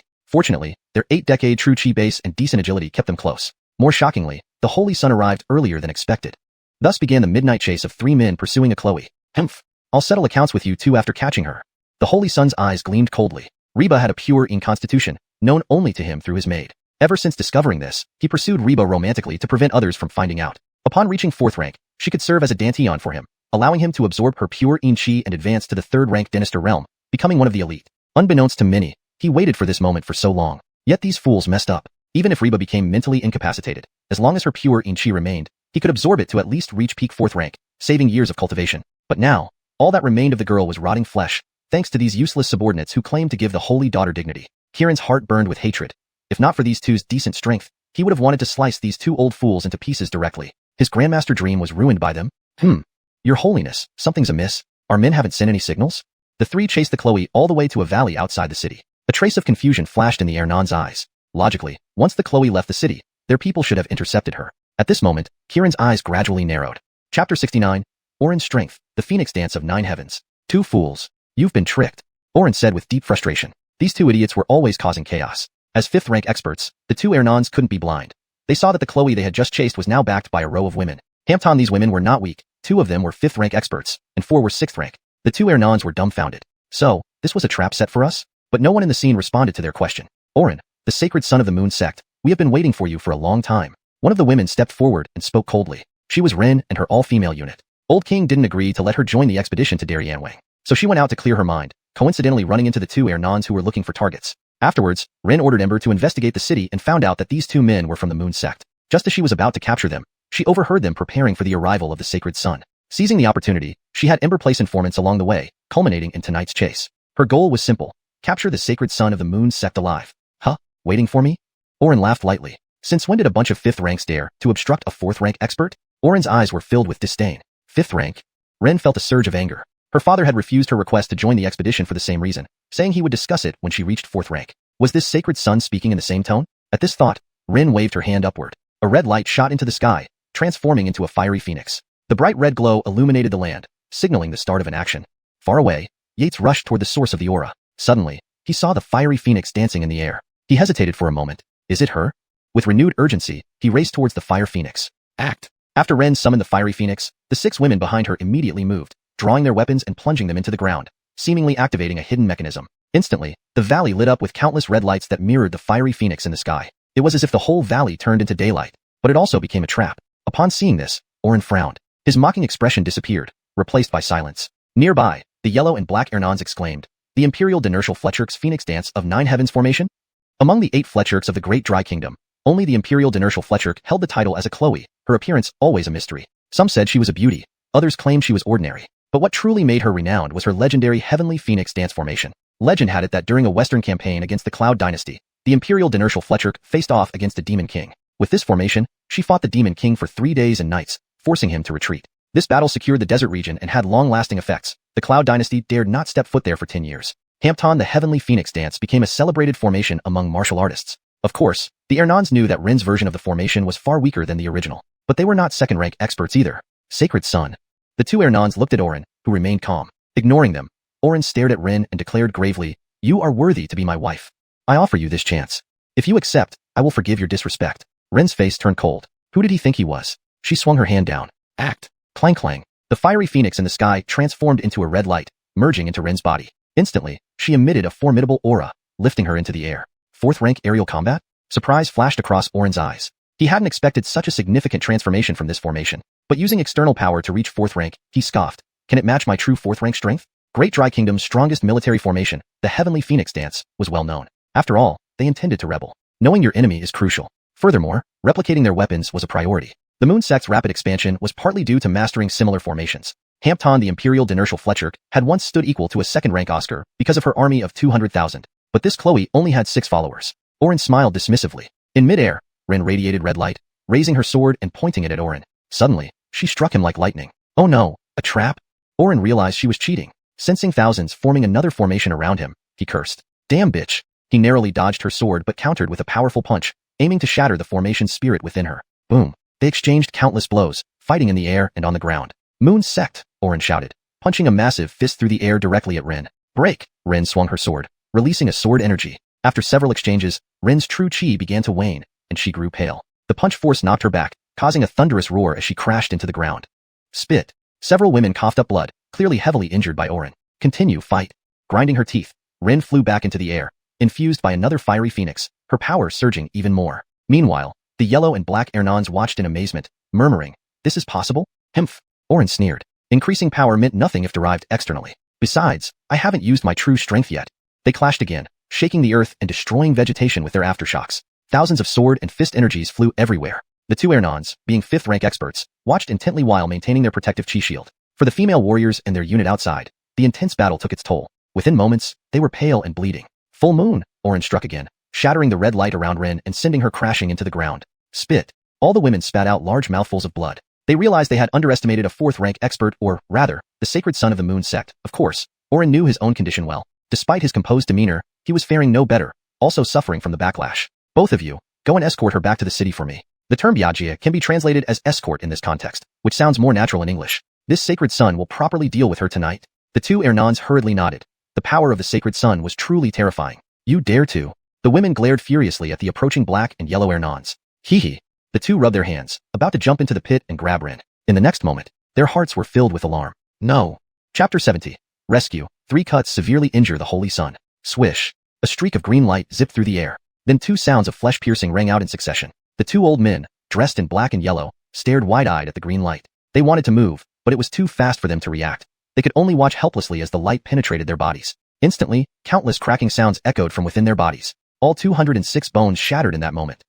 Fortunately, their 8-decade true chi base and decent agility kept them close. More shockingly, the Holy Son arrived earlier than expected. Thus began the midnight chase of 3 men pursuing a Chloe. Humph. I'll settle accounts with you 2 after catching her. The Holy Son's eyes gleamed coldly. Reba had a pure constitution, known only to him through his maid. Ever since discovering this, he pursued Reba romantically to prevent others from finding out. Upon reaching 4th rank, she could serve as a dantian for him, allowing him to absorb her pure chi and advance to the 3rd-rank Dynasty realm, becoming one of the elite. Unbeknownst to many, he waited for this moment for so long. Yet these fools messed up. Even if Reba became mentally incapacitated, as long as her pure chi remained, he could absorb it to at least reach peak 4th rank, saving years of cultivation. But now, all that remained of the girl was rotting flesh, thanks to these useless subordinates who claimed to give the holy daughter dignity. Qian's heart burned with hatred. If not for these two's decent strength, he would have wanted to slice these two old fools into pieces directly. His grandmaster dream was ruined by them. Your Holiness, something's amiss. Our men haven't sent any signals? The three chased the Chloe all the way to a valley outside the city. A trace of confusion flashed in the Ernan's eyes. Logically, once the Chloe left the city, their people should have intercepted her. At this moment, Qian's eyes gradually narrowed. Chapter 69. Orin's Strength, the Phoenix Dance of Nine Heavens. Two fools. You've been tricked, Orin said with deep frustration. These two idiots were always causing chaos. As fifth-rank experts, the two Ernans couldn't be blind. They saw that the Chloe they had just chased was now backed by a row of women. These women were not weak. 2 of them were 5th-rank experts, and 4 were 6th rank. The two Ernans were dumbfounded. So, this was a trap set for us? But no one in the scene responded to their question. Orin, the sacred son of the moon sect, we have been waiting for you for a long time. One of the women stepped forward and spoke coldly. She was Rin and her all-female unit. Old King didn't agree to let her join the expedition to Daryanwang, so she went out to clear her mind, coincidentally running into the two Ernans who were looking for targets. Afterwards, Rin ordered Ember to investigate the city and found out that these 2 men were from the moon sect. Just as she was about to capture them, she overheard them preparing for the arrival of the sacred sun. Seizing the opportunity, she had Ember place informants along the way, culminating in tonight's chase. Her goal was simple: capture the sacred son of the moon sect alive. Huh? Waiting for me? Orin laughed lightly. Since when did a bunch of 5th ranks dare to obstruct a 4th rank expert? Orin's eyes were filled with disdain. 5th rank? Ren felt a surge of anger. Her father had refused her request to join the expedition for the same reason, saying he would discuss it when she reached 4th rank. Was this sacred son speaking in the same tone? At this thought, Rin waved her hand upward. A red light shot into the sky, transforming into a fiery phoenix. The bright red glow illuminated the land, signaling the start of an action. Far away, Yates rushed toward the source of the aura. Suddenly, he saw the fiery phoenix dancing in the air. He hesitated for a moment. Is it her? With renewed urgency, he raced towards the fire phoenix. Act! After Ren summoned the fiery phoenix, the 6 women behind her immediately moved, drawing their weapons and plunging them into the ground, seemingly activating a hidden mechanism. Instantly, the valley lit up with countless red lights that mirrored the fiery phoenix in the sky. It was as if the whole valley turned into daylight, but it also became a trap. Upon seeing this, Orin frowned. His mocking expression disappeared, replaced by silence. Nearby, the yellow and black Ernans exclaimed, "The Imperial Dinertial Fletcherk's Phoenix Dance of Nine Heavens formation?" Among the 8 Fletcherks of the Great Dry Kingdom, only the Imperial Dinertial Fletcherk held the title as a Chloe, her appearance always a mystery. Some said she was a beauty, others claimed she was ordinary. But what truly made her renowned was her legendary Heavenly Phoenix Dance formation. Legend had it that during a Western campaign against the Cloud Dynasty, the Imperial Dinertial Fletcherk faced off against a Demon King. With this formation, she fought the Demon King for 3 days and nights, forcing him to retreat. This battle secured the desert region and had long-lasting effects. The Cloud Dynasty dared not step foot there for 10 years. The Heavenly Phoenix Dance became a celebrated formation among martial artists. Of course, the Ernans knew that Rin's version of the formation was far weaker than the original, but they were not second-rank experts either. Sacred Son. The 2 Ernans looked at Orin, who remained calm. Ignoring them, Orin stared at Rin and declared gravely, "You are worthy to be my wife. I offer you this chance. If you accept, I will forgive your disrespect." Rin's face turned cold. Who did he think he was? She swung her hand down. Act. Clang clang. The fiery phoenix in the sky transformed into a red light, merging into Rin's body. Instantly, she emitted a formidable aura, lifting her into the air. 4th rank aerial combat? Surprise flashed across Orin's eyes. He hadn't expected such a significant transformation from this formation, but using external power to reach 4th rank, he scoffed. Can it match my true 4th rank strength? Great Dry Kingdom's strongest military formation, the Heavenly Phoenix Dance, was well known. After all, they intended to rebel. Knowing your enemy is crucial. Furthermore, replicating their weapons was a priority. The Moon Sect's rapid expansion was partly due to mastering similar formations. The Imperial Dinertial Fletcherk had once stood equal to a second-rank Oscar because of her army of 200,000, but this Chloe only had 6 followers. Orin smiled dismissively. In midair, Rin radiated red light, raising her sword and pointing it at Orin. Suddenly, she struck him like lightning. Oh no, a trap? Orin realized she was cheating. Sensing thousands forming another formation around him, he cursed. Damn bitch. He narrowly dodged her sword but countered with a powerful punch, aiming to shatter the formation's spirit within her. Boom. They exchanged countless blows, fighting in the air and on the ground. Moon Sect, Orin shouted, punching a massive fist through the air directly at Rin. Break! Rin swung her sword, releasing a sword energy. After several exchanges, Rin's true chi began to wane, and she grew pale. The punch force knocked her back, causing a thunderous roar as she crashed into the ground. Spit. Several women coughed up blood, clearly heavily injured by Orin. Continue, fight. Grinding her teeth, Rin flew back into the air, infused by another fiery phoenix, her power surging even more. Meanwhile, the yellow and black Ernans watched in amazement, murmuring, "This is possible?" Humph. Orin sneered. Increasing power meant nothing if derived externally. Besides, I haven't used my true strength yet. They clashed again, shaking the earth and destroying vegetation with their aftershocks. Thousands of sword and fist energies flew everywhere. The 2 Ernans, being 5th rank experts, watched intently while maintaining their protective chi shield. For the female warriors and their unit outside, the intense battle took its toll. Within moments, they were pale and bleeding. Full moon, Oren struck again, shattering the red light around Rin and sending her crashing into the ground. Spit. All the women spat out large mouthfuls of blood. They realized they had underestimated a fourth-rank expert, or, rather, the sacred son of the moon sect. Of course, Oren knew his own condition well. Despite his composed demeanor, he was faring no better, also suffering from the backlash. Both of you, go and escort her back to the city for me. The term biajia can be translated as escort in this context, which sounds more natural in English. This sacred son will properly deal with her tonight. The two Ernans hurriedly nodded. The power of the sacred son was truly terrifying. You dare to? The women glared furiously at the approaching black and yellow Ernans. Hee. The two rubbed their hands, about to jump into the pit and grab Rin. In the next moment, their hearts were filled with alarm. No. Chapter 70. Rescue. 3 cuts severely injure the holy sun. Swish. A streak of green light zipped through the air. Then 2 sounds of flesh-piercing rang out in succession. The 2 old men, dressed in black and yellow, stared wide-eyed at the green light. They wanted to move, but it was too fast for them to react. They could only watch helplessly as the light penetrated their bodies. Instantly, countless cracking sounds echoed from within their bodies. All 206 bones shattered in that moment.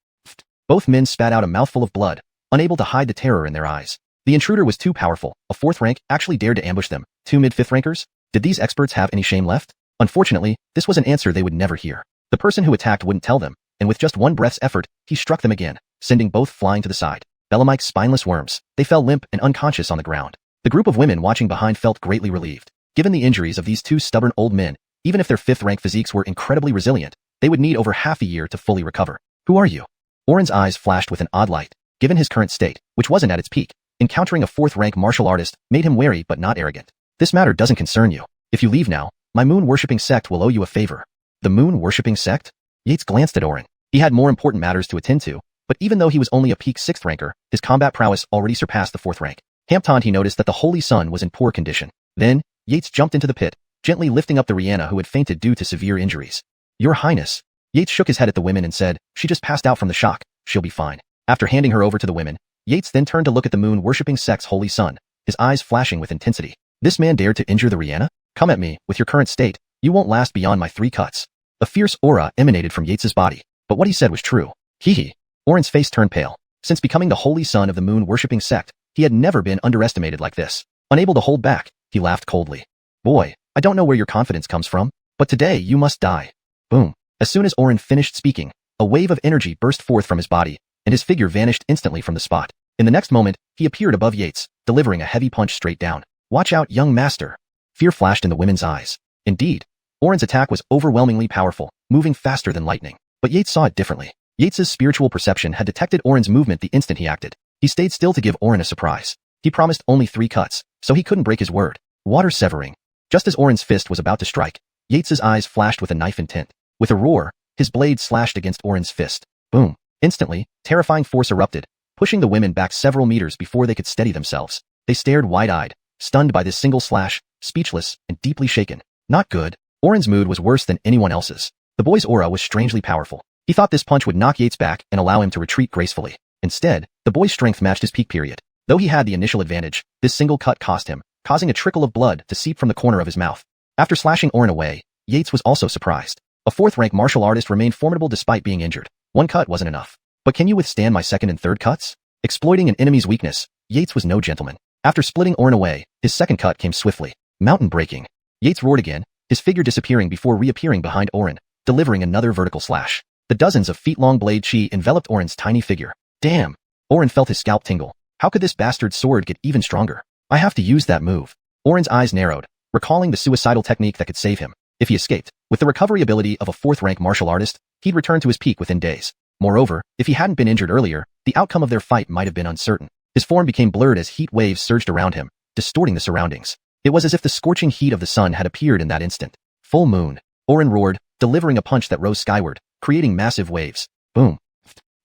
Both men spat out a mouthful of blood, unable to hide the terror in their eyes. The intruder was too powerful. A 4th rank actually dared to ambush them. 2 mid-5th rankers? Did these experts have any shame left? Unfortunately, this was an answer they would never hear. The person who attacked wouldn't tell them, and with just one breath's effort, he struck them again, sending both flying to the side. Belamite's spineless worms. They fell limp and unconscious on the ground. The group of women watching behind felt greatly relieved. Given the injuries of these 2 stubborn old men, even if their 5th rank physiques were incredibly resilient, they would need over half a year to fully recover. Who are you? Oren's eyes flashed with an odd light. Given his current state, which wasn't at its peak, encountering a 4th rank martial artist made him wary but not arrogant. This matter doesn't concern you. If you leave now, my moon-worshipping sect will owe you a favor. The moon-worshipping sect? Yates glanced at Oren. He had more important matters to attend to, but even though he was only a peak 6th ranker, his combat prowess already surpassed the 4th rank. Hampton he noticed that the holy sun was in poor condition. Then, Yates jumped into the pit, gently lifting up the Rihanna who had fainted due to severe injuries. Your Highness. Yates shook his head at the women and said, she just passed out from the shock. She'll be fine. After handing her over to the women, Yates then turned to look at the moon-worshipping sect's holy sun, his eyes flashing with intensity. This man dared to injure the Rihanna? Come at me, with your current state, you won't last beyond my 3 cuts. A fierce aura emanated from Yates's body, but what he said was true. Hee. Oren's face turned pale. Since becoming the holy son of the moon-worshipping sect, he had never been underestimated like this. Unable to hold back, he laughed coldly. Boy, I don't know where your confidence comes from, but today you must die. Boom. As soon as Oren finished speaking, a wave of energy burst forth from his body, and his figure vanished instantly from the spot. In the next moment, he appeared above Yates, delivering a heavy punch straight down. Watch out, young master. Fear flashed in the women's eyes. Indeed, Oren's attack was overwhelmingly powerful, moving faster than lightning. But Yates saw it differently. Yates's spiritual perception had detected Oren's movement the instant he acted. He stayed still to give Oren a surprise. He promised only 3 cuts, so he couldn't break his word. Water severing. Just as Oren's fist was about to strike, Yates's eyes flashed with a knife intent. With a roar, his blade slashed against Oren's fist. Boom. Instantly, terrifying force erupted, pushing the women back several meters before they could steady themselves. They stared wide-eyed, stunned by this single slash, speechless, and deeply shaken. Not good. Oren's mood was worse than anyone else's. The boy's aura was strangely powerful. He thought this punch would knock Yates back and allow him to retreat gracefully. Instead, the boy's strength matched his peak period. Though he had the initial advantage, this single cut cost him, causing a trickle of blood to seep from the corner of his mouth. After slashing Oren away, Yates was also surprised. A 4th rank martial artist remained formidable despite being injured. 1 cut wasn't enough. But can you withstand my 2nd and 3rd cuts? Exploiting an enemy's weakness, Yates was no gentleman. After splitting Oren away, his 2nd cut came swiftly. Mountain breaking. Yates roared again, his figure disappearing before reappearing behind Oren, delivering another vertical slash. The dozens of feet-long blade chi enveloped Oren's tiny figure. Damn! Oren felt his scalp tingle. How could this bastard sword get even stronger? I have to use that move. Oren's eyes narrowed, recalling the suicidal technique that could save him. If he escaped, with the recovery ability of a 4th rank martial artist, he'd return to his peak within days. Moreover, if he hadn't been injured earlier, the outcome of their fight might have been uncertain. His form became blurred as heat waves surged around him, distorting the surroundings. It was as if the scorching heat of the sun had appeared in that instant. Full moon. Oren roared, delivering a punch that rose skyward, creating massive waves. Boom.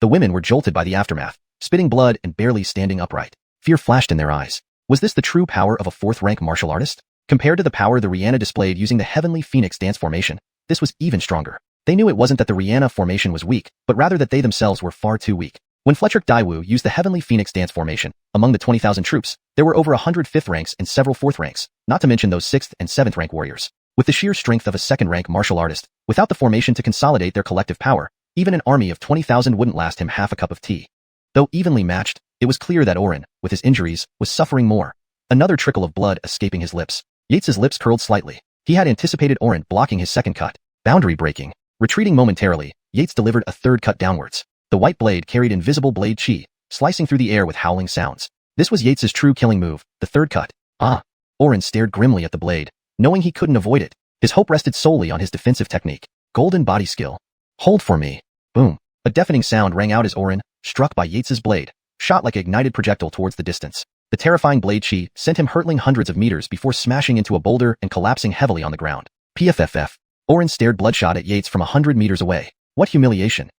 The women were jolted by the aftermath, spitting blood and barely standing upright. Fear flashed in their eyes. Was this the true power of a 4th rank martial artist? Compared to the power the Rihanna displayed using the Heavenly Phoenix dance formation, this was even stronger. They knew it wasn't that the Rihanna formation was weak, but rather that they themselves were far too weak. When Fletcher Daiwu used the Heavenly Phoenix dance formation, among the 20,000 troops, there were over 100 5th ranks and several 4th ranks, not to mention those 6th and 7th rank warriors. With the sheer strength of a 2nd rank martial artist, without the formation to consolidate their collective power, even an army of 20,000 wouldn't last him half a cup of tea. Though evenly matched, it was clear that Oren, with his injuries, was suffering more. Another trickle of blood escaping his lips. Yates's lips curled slightly. He had anticipated Oren blocking his second cut. Boundary breaking. Retreating momentarily, Yates delivered a third cut downwards. The white blade carried invisible blade chi, slicing through the air with howling sounds. This was Yates's true killing move, the third cut. Ah! Oren stared grimly at the blade, knowing he couldn't avoid it. His hope rested solely on his defensive technique. Golden body skill. Hold for me. Boom. A deafening sound rang out as Oren, struck by Yates's blade, shot like an ignited projectile towards the distance. The terrifying blade chi sent him hurtling hundreds of meters before smashing into a boulder and collapsing heavily on the ground. PFFF. Oren stared bloodshot at Yates from 100 meters away. What humiliation.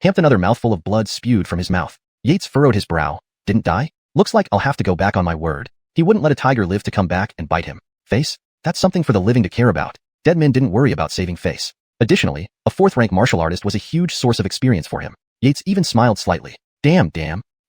Another mouthful of blood spewed from his mouth. Yates furrowed his brow. Didn't die? Looks like I'll have to go back on my word. He wouldn't let a tiger live to come back and bite him. Face? That's something for the living to care about. Dead men didn't worry about saving face. Additionally, a fourth-rank martial artist was a huge source of experience for him. Yates even smiled slightly. Damn.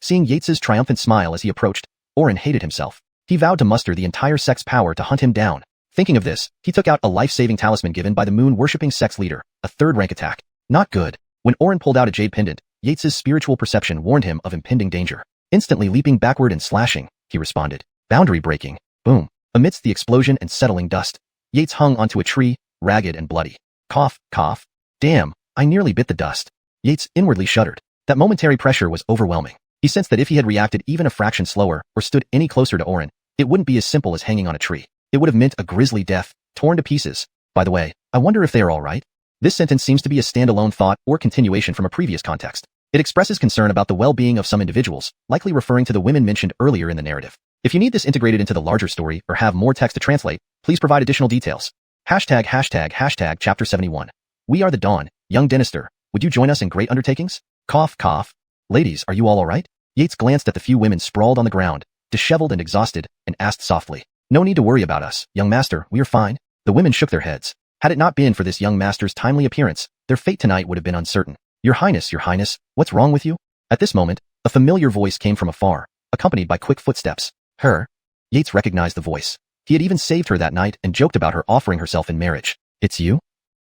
Seeing Yates's triumphant smile as he approached, Oren hated himself. He vowed to muster the entire sect's power to hunt him down. Thinking of this, he took out a life-saving talisman given by the moon-worshipping sect's leader, a third-rank attack. Not good. When Oren pulled out a jade pendant, Yates's spiritual perception warned him of impending danger. Instantly leaping backward and slashing, he responded. Boundary breaking. Boom. Amidst the explosion and settling dust, Yates hung onto a tree, ragged and bloody. Cough. Damn, I nearly bit the dust. Yates inwardly shuddered. That momentary pressure was overwhelming. He sensed that if he had reacted even a fraction slower or stood any closer to Oren, it wouldn't be as simple as hanging on a tree. It would have meant a grisly death, torn to pieces. By the way, I wonder if they are all right. This sentence seems to be a standalone thought or continuation from a previous context. It expresses concern about the well-being of some individuals, likely referring to the women mentioned earlier in the narrative. If you need this integrated into the larger story or have more text to translate, please provide additional details. ###Chapter 71. We are the Dawn, young Dynasty. Would you join us in great undertakings? Cough. Ladies, are you all alright? Yates glanced at the few women sprawled on the ground, disheveled and exhausted, and asked softly. No need to worry about us, young master, we are fine. The women shook their heads. Had it not been for this young master's timely appearance, their fate tonight would have been uncertain. Your Highness, what's wrong with you? At this moment, a familiar voice came from afar, accompanied by quick footsteps. Her? Yates recognized the voice. He had even saved her that night and joked about her offering herself in marriage. It's you?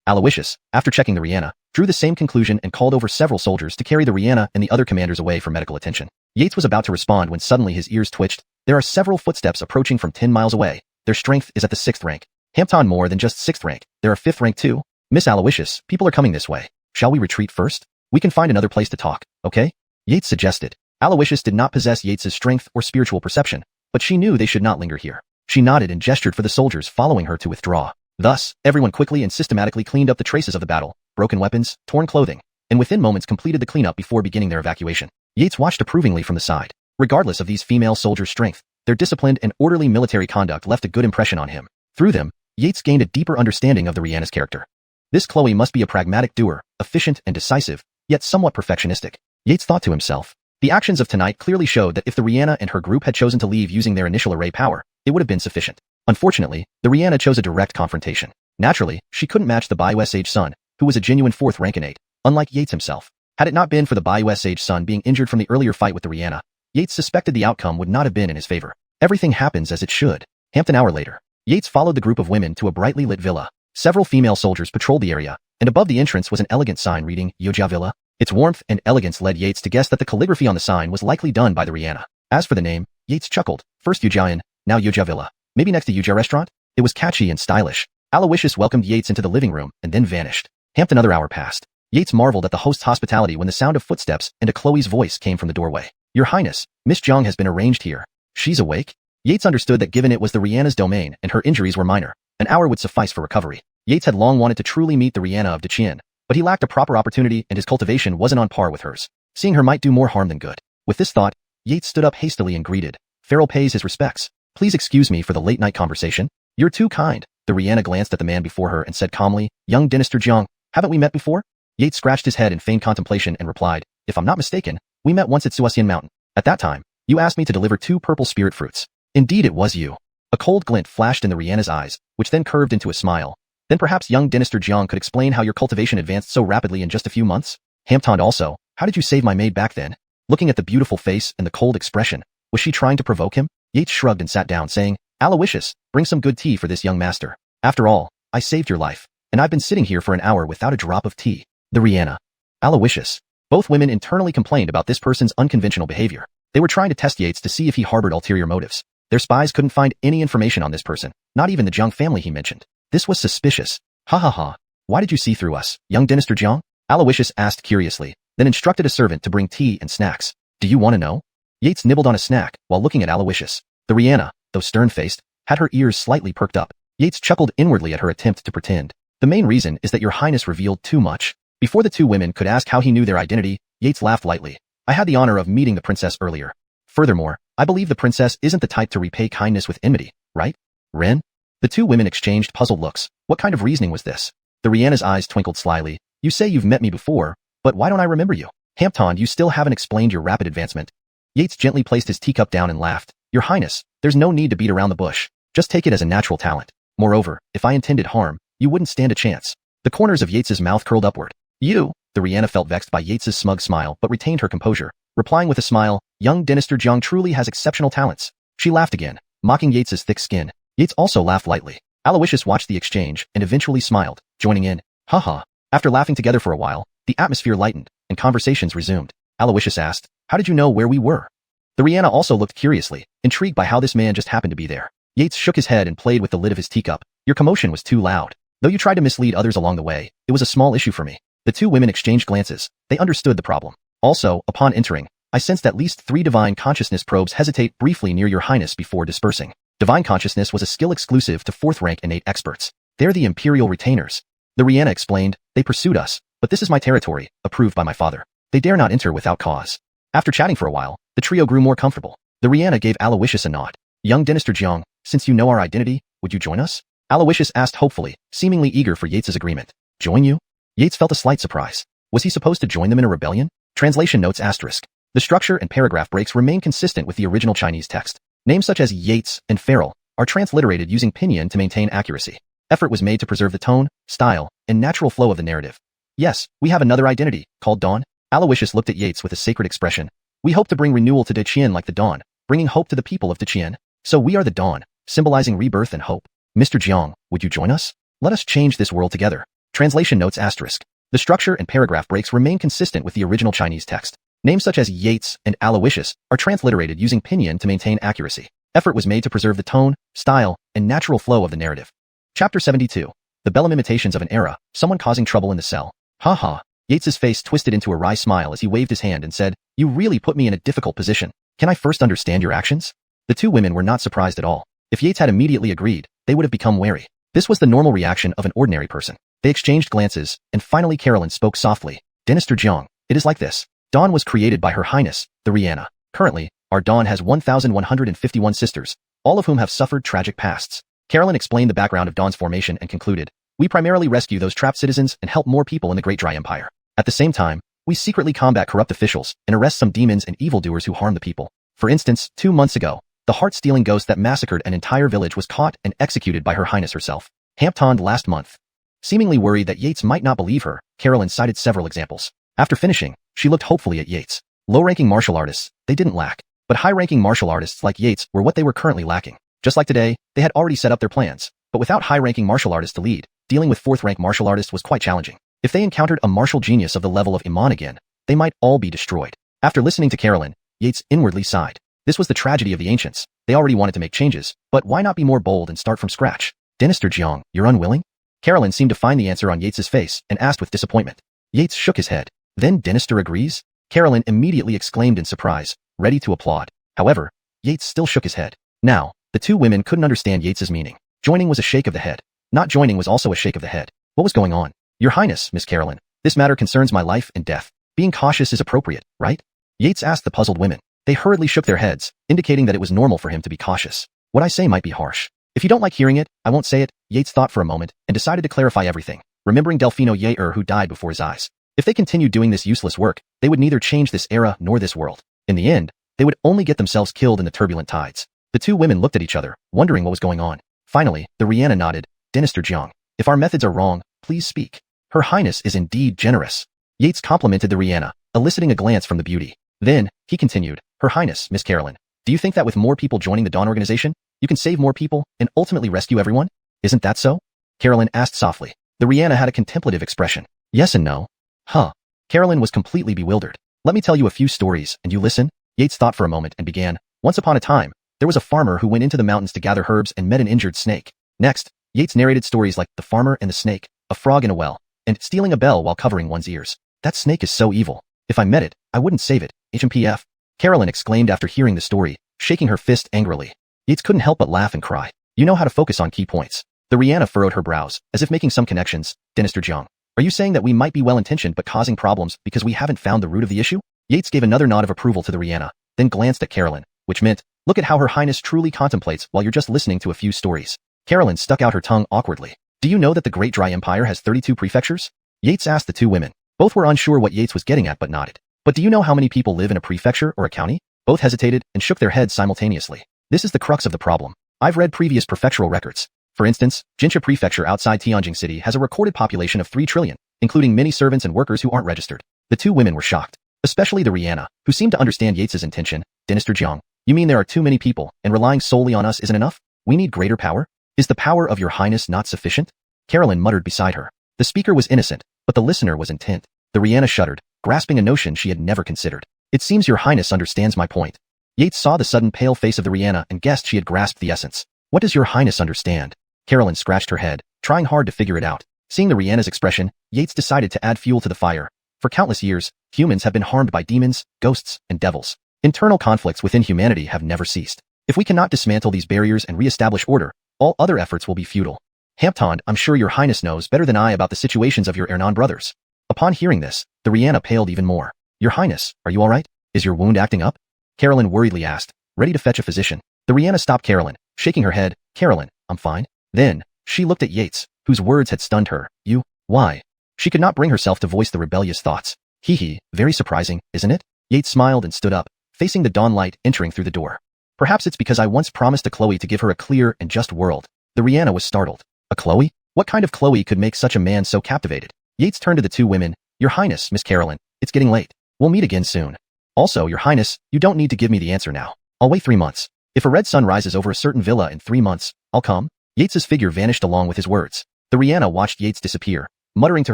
Aloysius, after checking the Rihanna, drew the same conclusion and called over several soldiers to carry the Rihanna and the other commanders away for medical attention. Yates was about to respond when suddenly his ears twitched. There are several footsteps approaching from 10 miles away. Their strength is at the 6th rank. Hampton more than just 6th rank. There are 5th rank too. Miss Aloysius, people are coming this way. Shall we retreat first? We can find another place to talk, okay? Yates suggested. Aloysius did not possess Yates's strength or spiritual perception, but she knew they should not linger here. She nodded and gestured for the soldiers following her to withdraw. Thus, everyone quickly and systematically cleaned up the traces of the battle, broken weapons, torn clothing, and within moments completed the cleanup before beginning their evacuation. Yates watched approvingly from the side. Regardless of these female soldiers' strength, their disciplined and orderly military conduct left a good impression on him. Through them, Yates gained a deeper understanding of the Rihanna's character. This Chloe must be a pragmatic doer, efficient and decisive, yet somewhat perfectionistic. Yates thought to himself. The actions of tonight clearly showed that if the Rihanna and her group had chosen to leave using their initial array power, it would have been sufficient. Unfortunately, the Rihanna chose a direct confrontation. Naturally, she couldn't match the Bayou Sage Sun, who was a genuine 4th rank innate, unlike Yates himself. Had it not been for the Bayou Sage Sun being injured from the earlier fight with the Rihanna, Yates suspected the outcome would not have been in his favor. Everything happens as it should. An hour later, Yates followed the group of women to a brightly lit villa. Several female soldiers patrolled the area, and above the entrance was an elegant sign reading, Yoja Villa. Its warmth and elegance led Yates to guess that the calligraphy on the sign was likely done by the Rihanna. As for the name, Yates chuckled. First Yojayan, now Yoja Villa. Maybe next to Yoja Restaurant? It was catchy and stylish. Aloysius welcomed Yates into the living room and then vanished. Another hour passed. Yates marveled at the host's hospitality when the sound of footsteps and a Chloe's voice came from the doorway. Your Highness, Miss Zhang has been arranged here. She's awake? Yates understood that given it was the Rihanna's domain and her injuries were minor, an hour would suffice for recovery. Yates had long wanted to truly meet the Rihanna of Qian, but he lacked a proper opportunity and his cultivation wasn't on par with hers. Seeing her might do more harm than good. With this thought, Yates stood up hastily and greeted. Farrell pays his respects. Please excuse me for the late-night conversation. You're too kind. The Rihanna glanced at the man before her and said calmly, Young Dynasty Zhang, haven't we met before? Yates scratched his head in feigned contemplation and replied, If I'm not mistaken, we met once at Suosian Mountain. At that time, you asked me to deliver 2 purple spirit fruits. Indeed it was you. A cold glint flashed in the Rihanna's eyes, which then curved into a smile. Then perhaps young Dynasty Zhang could explain how your cultivation advanced so rapidly in just a few months? Hampton also, how did you save my maid back then? Looking at the beautiful face and the cold expression, was she trying to provoke him? Yates shrugged and sat down, saying, Aloysius, bring some good tea for this young master. After all, I saved your life, and I've been sitting here for an hour without a drop of tea. The Rihanna. Aloysius. Both women internally complained about this person's unconventional behavior. They were trying to test Yates to see if he harbored ulterior motives. Their spies couldn't find any information on this person, not even the Zhang family he mentioned. This was suspicious. Ha ha ha. Why did you see through us, young Dynasty Jiang? Aloysius asked curiously, then instructed a servant to bring tea and snacks. Do you want to know? Yates nibbled on a snack while looking at Aloysius. The Rihanna, though stern-faced, had her ears slightly perked up. Yates chuckled inwardly at her attempt to pretend. The main reason is that your highness revealed too much. Before the two women could ask how he knew their identity, Yates laughed lightly. I had the honor of meeting the princess earlier. Furthermore, I believe the princess isn't the type to repay kindness with enmity, right? Ren? The two women exchanged puzzled looks. What kind of reasoning was this? The Rihanna's eyes twinkled slyly. You say you've met me before, but why don't I remember you? Hampton, you still haven't explained your rapid advancement. Yates gently placed his teacup down and laughed. Your highness, there's no need to beat around the bush. Just take it as a natural talent. Moreover, if I intended harm, you wouldn't stand a chance. The corners of Yates's mouth curled upward. You? The Rihanna felt vexed by Yates's smug smile but retained her composure, replying with a smile, young Dynasty Jiang truly has exceptional talents. She laughed again, mocking Yates's thick skin. Yates also laughed lightly. Aloysius watched the exchange and eventually smiled, joining in. Haha. After laughing together for a while, the atmosphere lightened and conversations resumed. Aloysius asked, how did you know where we were? The Rihanna also looked curiously, intrigued by how this man just happened to be there. Yates shook his head and played with the lid of his teacup. Your commotion was too loud. Though you tried to mislead others along the way, it was a small issue for me. The two women exchanged glances. They understood the problem. Also, upon entering, I sensed at least 3 divine consciousness probes hesitate briefly near your highness before dispersing. Divine consciousness was a skill exclusive to 4th rank innate experts. They're the imperial retainers. The Rihanna explained, they pursued us, but this is my territory, approved by my father. They dare not enter without cause. After chatting for a while, the trio grew more comfortable. The Rihanna gave Aloysius a nod. Young Dynasty Jiang, since you know our identity, would you join us? Aloysius asked hopefully, seemingly eager for Yates's agreement. Join you? Yates felt a slight surprise. Was he supposed to join them in a rebellion? Translation notes asterisk. The structure and paragraph breaks remain consistent with the original Chinese text. Names such as Yates and Farrell are transliterated using pinyin to maintain accuracy. Effort was made to preserve the tone, style, and natural flow of the narrative. Yes, we have another identity, called Dawn. Aloysius looked at Yates with a sacred expression. We hope to bring renewal to Qian like the dawn, bringing hope to the people of Qian. So we are the dawn, symbolizing rebirth and hope. Mr. Jiang, would you join us? Let us change this world together. Translation notes asterisk. The structure and paragraph breaks remain consistent with the original Chinese text. Names such as Yates and Aloysius are transliterated using pinyin to maintain accuracy. Effort was made to preserve the tone, style, and natural flow of the narrative. Chapter 72. The Bellum Imitations of an Era, Someone Causing Trouble in the Cell. Ha ha. Yates's face twisted into a wry smile as he waved his hand and said, You really put me in a difficult position. Can I first understand your actions? The two women were not surprised at all. If Yates had immediately agreed, they would have become wary. This was the normal reaction of an ordinary person. They exchanged glances, and finally Carolyn spoke softly. Dynasty Jiang, it is like this. Dawn was created by Her Highness, the Rihanna. Currently, our Dawn has 1,151 sisters, all of whom have suffered tragic pasts. Carolyn explained the background of Dawn's formation and concluded, We primarily rescue those trapped citizens and help more people in the Great Dry Empire. At the same time, we secretly combat corrupt officials and arrest some demons and evildoers who harm the people. For instance, 2 months ago, the heart-stealing ghost that massacred an entire village was caught and executed by Her Highness herself. Hampton last month. Seemingly worried that Yates might not believe her, Carolyn cited several examples. After finishing, she looked hopefully at Yates. Low-ranking martial artists, they didn't lack. But high-ranking martial artists like Yates were what they were currently lacking. Just like today, they had already set up their plans. But without high-ranking martial artists to lead, dealing with 4th-rank martial artists was quite challenging. If they encountered a martial genius of the level of Iman again, they might all be destroyed. After listening to Carolyn, Yates inwardly sighed. This was the tragedy of the ancients. They already wanted to make changes, but why not be more bold and start from scratch? Dynasty Jiang, you're unwilling? Carolyn seemed to find the answer on Yates's face and asked with disappointment. Yates shook his head. Then Dynasty agrees? Carolyn immediately exclaimed in surprise, ready to applaud. However, Yates still shook his head. Now, the two women couldn't understand Yates's meaning. Joining was a shake of the head. Not joining was also a shake of the head. What was going on? Your Highness, Miss Carolyn, this matter concerns my life and death. Being cautious is appropriate, right? Yates asked the puzzled women. They hurriedly shook their heads, indicating that it was normal for him to be cautious. What I say might be harsh. If you don't like hearing it, I won't say it. Yates thought for a moment and decided to clarify everything, remembering Delfino Yair who died before his eyes. If they continued doing this useless work, they would neither change this era nor this world. In the end, they would only get themselves killed in the turbulent tides. The two women looked at each other, wondering what was going on. Finally, the Rihanna nodded. Dynasty Jiang, if our methods are wrong, please speak. Her Highness is indeed generous. Yates complimented the Rihanna, eliciting a glance from the beauty. Then, he continued, Her Highness, Miss Carolyn, do you think that with more people joining the Dawn organization, you can save more people and ultimately rescue everyone? Isn't that so? Carolyn asked softly. The Rihanna had a contemplative expression. Yes and no. Huh. Carolyn was completely bewildered. Let me tell you a few stories, and you listen? Yates thought for a moment and began. Once upon a time, there was a farmer who went into the mountains to gather herbs and met an injured snake. Next, Yates narrated stories like The Farmer and the Snake, A Frog in a Well, and Stealing a Bell while covering one's ears. That snake is so evil. If I met it, I wouldn't save it. HMPF. Carolyn exclaimed after hearing the story, shaking her fist angrily. Yates couldn't help but laugh and cry. You know how to focus on key points. The Rihanna furrowed her brows, as if making some connections. Dynasty Jiang. Are you saying that we might be well-intentioned but causing problems because we haven't found the root of the issue? Yates gave another nod of approval to the Rihanna, then glanced at Carolyn, which meant, look at how Her Highness truly contemplates while you're just listening to a few stories. Carolyn stuck out her tongue awkwardly. Do you know that the Great Dry Empire has 32 prefectures? Yates asked the two women. Both were unsure what Yates was getting at but nodded. But do you know how many people live in a prefecture or a county? Both hesitated and shook their heads simultaneously. This is the crux of the problem. I've read previous prefectural records. For instance, Xianxia Prefecture outside Tianjin City has a recorded population of 3 trillion, including many servants and workers who aren't registered. The two women were shocked, especially the Rihanna, who seemed to understand Yates's intention. Dynasty Jiang, you mean there are too many people, and relying solely on us isn't enough? We need greater power? Is the power of your highness not sufficient? Carolyn muttered beside her. The speaker was innocent, but the listener was intent. The Rihanna shuddered, grasping a notion she had never considered. It seems your highness understands my point. Yates saw the sudden pale face of the Rihanna and guessed she had grasped the essence. What does your highness understand? Carolyn scratched her head, trying hard to figure it out. Seeing the Rihanna's expression, Yates decided to add fuel to the fire. For countless years, humans have been harmed by demons, ghosts, and devils. Internal conflicts within humanity have never ceased. If we cannot dismantle these barriers and re-establish order, all other efforts will be futile. Hampton, I'm sure your highness knows better than I about the situations of your Ernan brothers. Upon hearing this, the Rihanna paled even more. Your highness, are you all right? Is your wound acting up? Carolyn worriedly asked, ready to fetch a physician. The Rihanna stopped Carolyn, shaking her head. Carolyn, I'm fine. Then, she looked at Yates, whose words had stunned her. You, why? She could not bring herself to voice the rebellious thoughts. Hee, very surprising, isn't it? Yates smiled and stood up, facing the dawn light entering through the door. Perhaps it's because I once promised to Chloe to give her a clear and just world. The Rihanna was startled. A Chloe? What kind of Chloe could make such a man so captivated? Yates turned to the two women. Your highness, Miss Carolyn, it's getting late. We'll meet again soon. Also, your highness, you don't need to give me the answer now. I'll wait 3 months. If a red sun rises over a certain villa in 3 months, I'll come. Yates's figure vanished along with his words. The Rihanna watched Yates disappear, muttering to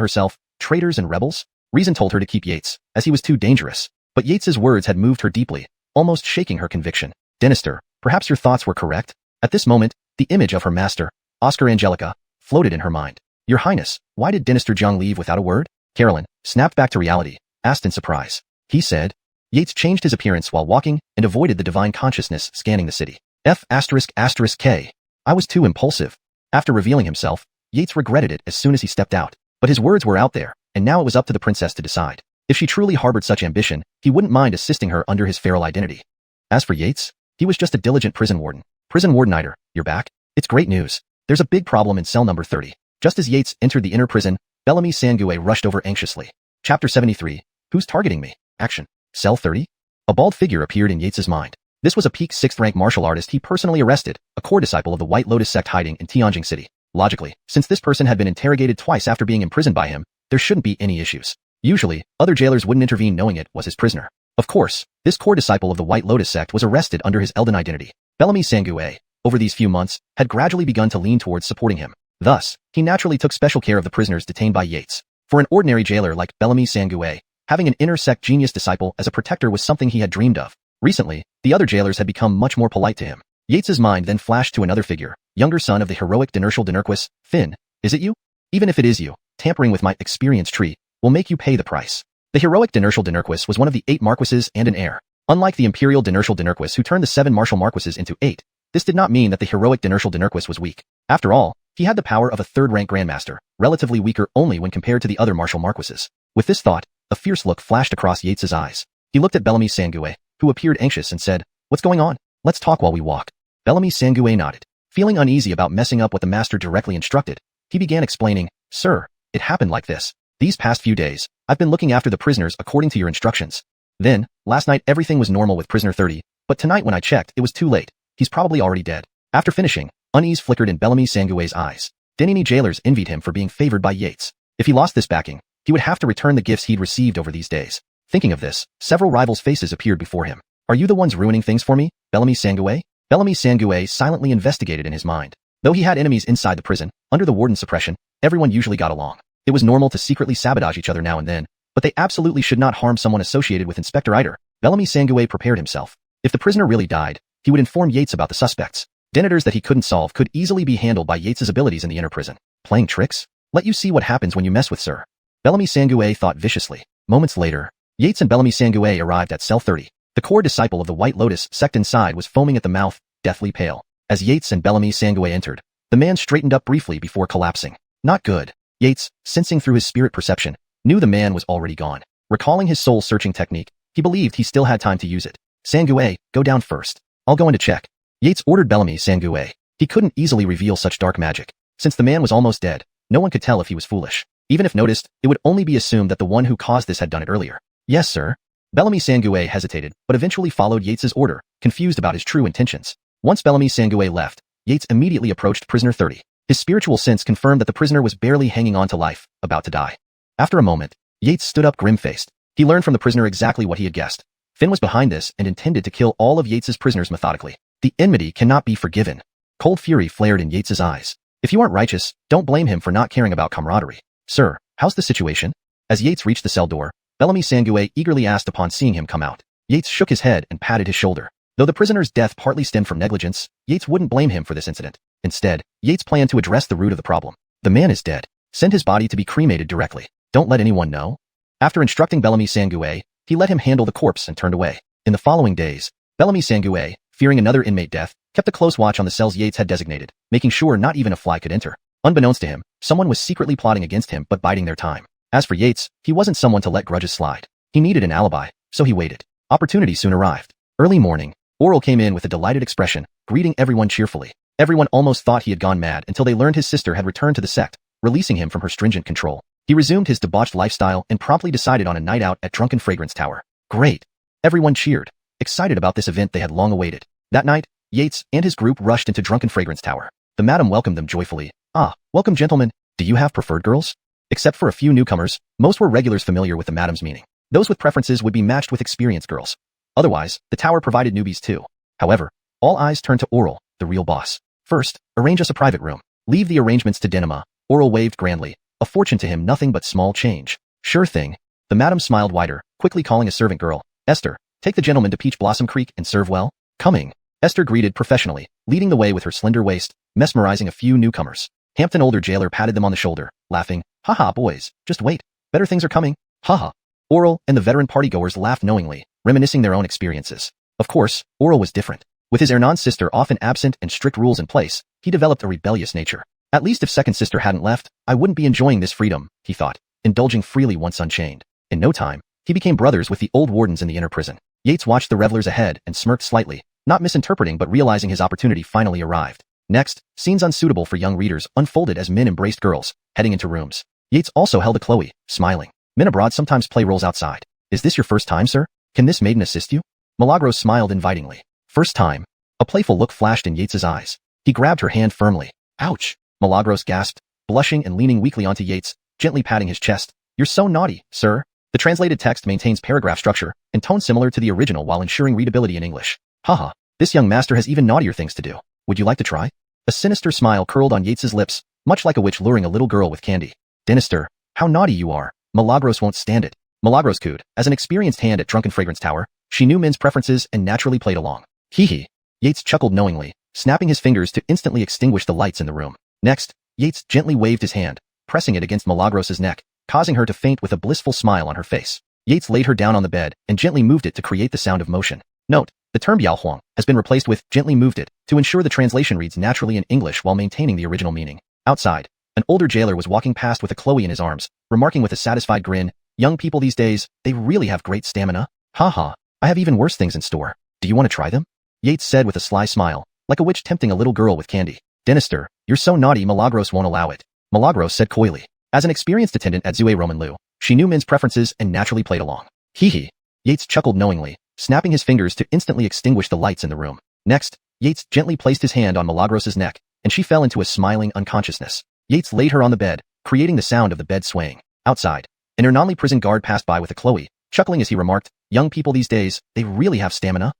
herself, traitors and rebels? Reason told her to keep Yates, as he was too dangerous. But Yates's words had moved her deeply, almost shaking her conviction. Dynasty, perhaps your thoughts were correct? At this moment, the image of her master, Oscar Angelica, floated in her mind. Your highness, why did Dynasty Jiang leave without a word? Carolyn, snapped back to reality, asked in surprise. He said. Yates changed his appearance while walking and avoided the divine consciousness scanning the city. K. I was too impulsive. After revealing himself, Yates regretted it as soon as he stepped out. But his words were out there, and now it was up to the princess to decide. If she truly harbored such ambition, he wouldn't mind assisting her under his feral identity. As for Yates, he was just a diligent prison warden. Prison wardenider, you're back? It's great news. There's a big problem in cell number 30. Just as Yates entered the inner prison, Bellamy Sangue rushed over anxiously. Chapter 73. Who's targeting me? Action. Cell 30? A bald figure appeared in Yates's mind. This was a peak 6th-rank martial artist he personally arrested, a core disciple of the White Lotus sect hiding in Tianjin City. Logically, since this person had been interrogated twice after being imprisoned by him, there shouldn't be any issues. Usually, other jailers wouldn't intervene knowing it was his prisoner. Of course, this core disciple of the White Lotus sect was arrested under his Elden identity. Bellamy Sangue, over these few months, had gradually begun to lean towards supporting him. Thus, he naturally took special care of the prisoners detained by Yates. For an ordinary jailer like Bellamy Sangue, having an inner sect genius disciple as a protector was something he had dreamed of. Recently, the other jailers had become much more polite to him. Yates's mind then flashed to another figure, younger son of the heroic Dinertial Dinerquis, Finn. Is it you? Even if it is you, tampering with my experience tree will make you pay the price. The heroic Dinertial Dinerquis was one of the 8 marquises and an heir. Unlike the imperial Dinertial Dinerquis who turned the 7 martial marquises into 8, this did not mean that the heroic Dinertial Dinerquis was weak. After all, he had the power of a 3rd-rank grandmaster, relatively weaker only when compared to the other martial marquises. With this thought, a fierce look flashed across Yates's eyes. He looked at Bellamy Sangue, who appeared anxious and said, what's going on? Let's talk while we walk. Bellamy Sangue nodded. Feeling uneasy about messing up what the master directly instructed, he began explaining, Sir, it happened like this. These past few days, I've been looking after the prisoners according to your instructions. Then, last night everything was normal with prisoner 30, but tonight when I checked, it was too late. He's probably already dead. After finishing, unease flickered in Bellamy Sangue's eyes. Denini jailers envied him for being favored by Yates. If he lost this backing, he would have to return the gifts he'd received over these days. Thinking of this, several rivals' faces appeared before him. Are you the ones ruining things for me, Bellamy Sangue? Bellamy Sangue silently investigated in his mind. Though he had enemies inside the prison, under the warden's suppression, everyone usually got along. It was normal to secretly sabotage each other now and then, but they absolutely should not harm someone associated with Inspector Eider. Bellamy Sangue prepared himself. If the prisoner really died, he would inform Yates about the suspects. Denators that he couldn't solve could easily be handled by Yates's abilities in the inner prison. Playing tricks? Let you see what happens when you mess with Sir. Bellamy Sangue thought viciously. Moments later, Yates and Bellamy Sangue arrived at cell 30. The core disciple of the White Lotus sect inside was foaming at the mouth, deathly pale. As Yates and Bellamy Sangue entered, the man straightened up briefly before collapsing. Not good. Yates, sensing through his spirit perception, knew the man was already gone. Recalling his soul-searching technique, he believed he still had time to use it. Sangue, go down first. I'll go in to check. Yates ordered Bellamy Sangue. He couldn't easily reveal such dark magic. Since the man was almost dead, no one could tell if he was foolish. Even if noticed, it would only be assumed that the one who caused this had done it earlier. Yes, sir. Bellamy Sangue hesitated, but eventually followed Yates's order, confused about his true intentions. Once Bellamy Sangue left, Yates immediately approached prisoner 30. His spiritual sense confirmed that the prisoner was barely hanging on to life, about to die. After a moment, Yates stood up grim-faced. He learned from the prisoner exactly what he had guessed. Finn was behind this and intended to kill all of Yates's prisoners methodically. The enmity cannot be forgiven. Cold fury flared in Yates's eyes. If you aren't righteous, don't blame him for not caring about camaraderie. Sir, how's the situation? As Yates reached the cell door, Bellamy Sangue eagerly asked upon seeing him come out. Yates shook his head and patted his shoulder. Though the prisoner's death partly stemmed from negligence, Yates wouldn't blame him for this incident. Instead, Yates planned to address the root of the problem. The man is dead. Send his body to be cremated directly. Don't let anyone know. After instructing Bellamy Sangue, he let him handle the corpse and turned away. In the following days, Bellamy Sangue, fearing another inmate death, kept a close watch on the cells Yates had designated, making sure not even a fly could enter. Unbeknownst to him, someone was secretly plotting against him but biding their time. As for Yates, he wasn't someone to let grudges slide. He needed an alibi, so he waited. Opportunity soon arrived. Early morning, Oral came in with a delighted expression, greeting everyone cheerfully. Everyone almost thought he had gone mad until they learned his sister had returned to the sect, releasing him from her stringent control. He resumed his debauched lifestyle and promptly decided on a night out at Drunken Fragrance Tower. Great! Everyone cheered, excited about this event they had long awaited. That night, Yates and his group rushed into Drunken Fragrance Tower. The madam welcomed them joyfully. Ah, welcome gentlemen. Do you have preferred girls? Except for a few newcomers, most were regulars familiar with the madam's meaning. Those with preferences would be matched with experienced girls. Otherwise, the tower provided newbies too. However, all eyes turned to Oral, the real boss. First, arrange us a private room. Leave the arrangements to Denima. Oral waved grandly. A fortune to him nothing but small change. Sure thing. The madam smiled wider, quickly calling a servant girl. Esther, take the gentleman to Peach Blossom Creek and serve well. Coming. Esther greeted professionally, leading the way with her slender waist, mesmerizing a few newcomers. Hampton older jailer patted them on the shoulder, laughing. Haha boys, just wait. Better things are coming. Haha. Oral and the veteran partygoers laughed knowingly, reminiscing their own experiences. Of course, Oral was different. With his Hernan sister often absent and strict rules in place, he developed a rebellious nature. At least if second sister hadn't left, I wouldn't be enjoying this freedom, he thought, indulging freely once unchained. In no time, he became brothers with the old wardens in the inner prison. Yates watched the revelers ahead and smirked slightly, not misinterpreting but realizing his opportunity finally arrived. Next, scenes unsuitable for young readers unfolded as men embraced girls, heading into rooms. Yates also held a Chloe, smiling. Men abroad sometimes play roles outside. Is this your first time, sir? Can this maiden assist you? Milagros smiled invitingly. First time. A playful look flashed in Yates's eyes. He grabbed her hand firmly. Ouch! Milagros gasped, blushing and leaning weakly onto Yates, gently patting his chest. You're so naughty, sir. The translated text maintains paragraph structure and tone similar to the original while ensuring readability in English. Haha, this young master has even naughtier things to do. Would you like to try? A sinister smile curled on Yates's lips, much like a witch luring a little girl with candy. Dinister, how naughty you are. Milagros won't stand it. Milagros cooed. As an experienced hand at Drunken Fragrance Tower, she knew men's preferences and naturally played along. Hee hee. Yates chuckled knowingly, snapping his fingers to instantly extinguish the lights in the room. Next, Yates gently waved his hand, pressing it against Milagros's neck, causing her to faint with a blissful smile on her face. Yates laid her down on the bed and gently moved it to create the sound of motion. Note, the term biaohuang has been replaced with gently moved it to ensure the translation reads naturally in English while maintaining the original meaning. Outside, an older jailer was walking past with a Chloe in his arms, remarking with a satisfied grin, young people these days, they really have great stamina. Haha, I have even worse things in store. Do you want to try them? Yates said with a sly smile, like a witch tempting a little girl with candy. Dinister, you're so naughty Milagros won't allow it. Milagros said coyly. As an experienced attendant at Zue Roman Lu, she knew men's preferences and naturally played along. Hee hee. Yates chuckled knowingly, snapping his fingers to instantly extinguish the lights in the room. Next, Yates gently placed his hand on Milagros's neck, and she fell into a smiling unconsciousness. Yates laid her on the bed, creating the sound of the bed swaying. Outside, an Ernanli prison guard passed by with a Chloe, chuckling as he remarked, young people these days, they really have stamina.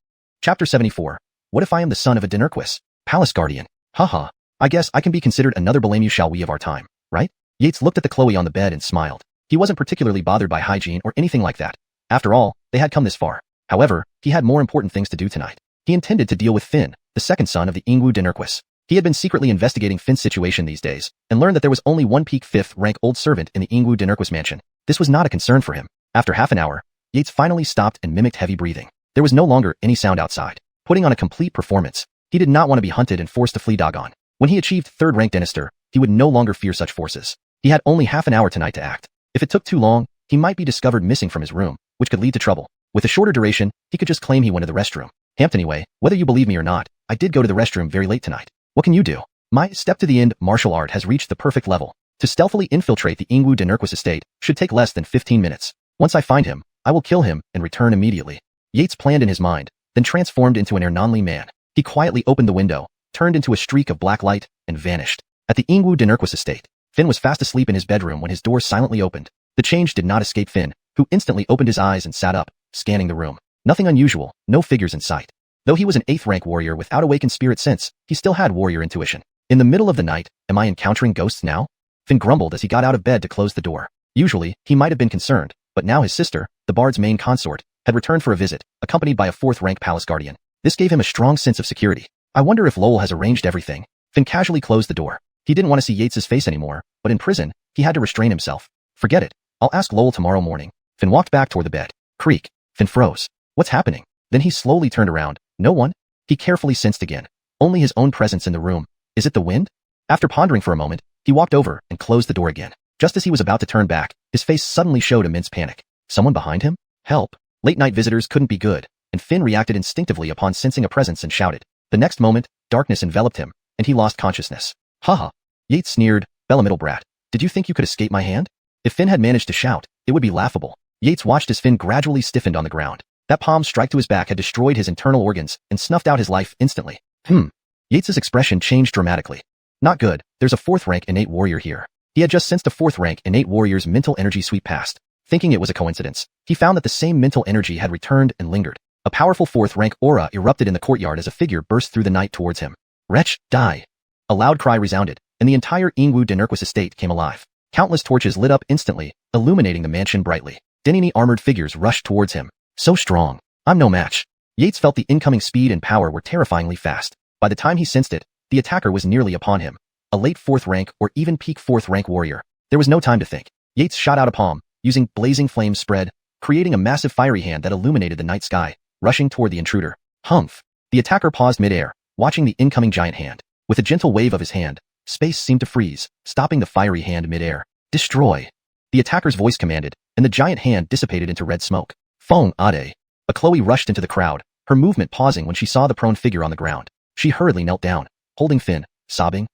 Chapter 74. What if I am the son of a Dinurquis? Palace guardian. Haha, I guess I can be considered another Balemu shall we of our time, right? Yates looked at the Chloe on the bed and smiled. He wasn't particularly bothered by hygiene or anything like that. After all, they had come this far. However, he had more important things to do tonight. He intended to deal with Finn, the second son of the Ingwu Dinurquis. He had been secretly investigating Fin's situation these days, and learned that there was only one peak 5th rank old servant in the Ingwu Dinurquis mansion. This was not a concern for him. After half an hour, Yates finally stopped and mimicked heavy breathing. There was no longer any sound outside. Putting on a complete performance, he did not want to be hunted and forced to flee Dagon. When he achieved 3rd rank Dynasty, he would no longer fear such forces. He had only half an hour tonight to act. If it took too long, he might be discovered missing from his room, which could lead to trouble. With a shorter duration, he could just claim he went to the restroom. Anyway, whether you believe me or not, I did go to the restroom very late tonight. What can you do? My step to the end martial art has reached the perfect level. To stealthily infiltrate the Ingwu Dinurquis estate should take less than 15 minutes. Once I find him, I will kill him and return immediately. Yates planned in his mind, then transformed into an Ernonli man. He quietly opened the window, turned into a streak of black light, and vanished. At the Ingwu Dinurquis estate, Fin was fast asleep in his bedroom when his door silently opened. The change did not escape Fin, who instantly opened his eyes and sat up, scanning the room. Nothing unusual, no figures in sight. Though he was an 8th rank warrior without awakened spirit sense, he still had warrior intuition. In the middle of the night, am I encountering ghosts now? Fin grumbled as he got out of bed to close the door. Usually, he might have been concerned, but now his sister, the bard's main consort, had returned for a visit, accompanied by a 4th rank palace guardian. This gave him a strong sense of security. I wonder if Lowell has arranged everything. Fin casually closed the door. He didn't want to see Yates's face anymore, but in prison, he had to restrain himself. Forget it. I'll ask Lowell tomorrow morning. Fin walked back toward the bed. Creak. Fin froze. What's happening? Then he slowly turned around. No one? He carefully sensed again. Only his own presence in the room. Is it the wind? After pondering for a moment, he walked over and closed the door again. Just as he was about to turn back, his face suddenly showed immense panic. Someone behind him? Help. Late-night visitors couldn't be good, and Fin reacted instinctively upon sensing a presence and shouted. The next moment, darkness enveloped him, and he lost consciousness. Haha. Yates sneered, Bella middle brat. Did you think you could escape my hand? If Fin had managed to shout, it would be laughable. Yates watched as Fin gradually stiffened on the ground. That palm strike to his back had destroyed his internal organs and snuffed out his life instantly. Yates's expression changed dramatically. Not good, there's a 4th rank innate warrior here. He had just sensed a 4th rank innate warrior's mental energy sweep past. Thinking it was a coincidence, he found that the same mental energy had returned and lingered. A powerful 4th rank aura erupted in the courtyard as a figure burst through the night towards him. Wretch, die. A loud cry resounded, and the entire Ingwu Dinurquis estate came alive. Countless torches lit up instantly, illuminating the mansion brightly. Dynasty armored figures rushed towards him. So strong. I'm no match. Yates felt the incoming speed and power were terrifyingly fast. By the time he sensed it, the attacker was nearly upon him. A late 4th rank or even peak 4th rank warrior. There was no time to think. Yates shot out a palm, using blazing flames spread, creating a massive fiery hand that illuminated the night sky, rushing toward the intruder. Humph. The attacker paused midair, watching the incoming giant hand. With a gentle wave of his hand, space seemed to freeze, stopping the fiery hand midair. Destroy. The attacker's voice commanded, and the giant hand dissipated into red smoke. Fong Ade. A Chloe rushed into the crowd, her movement pausing when she saw the prone figure on the ground. She hurriedly knelt down, holding Fin, sobbing.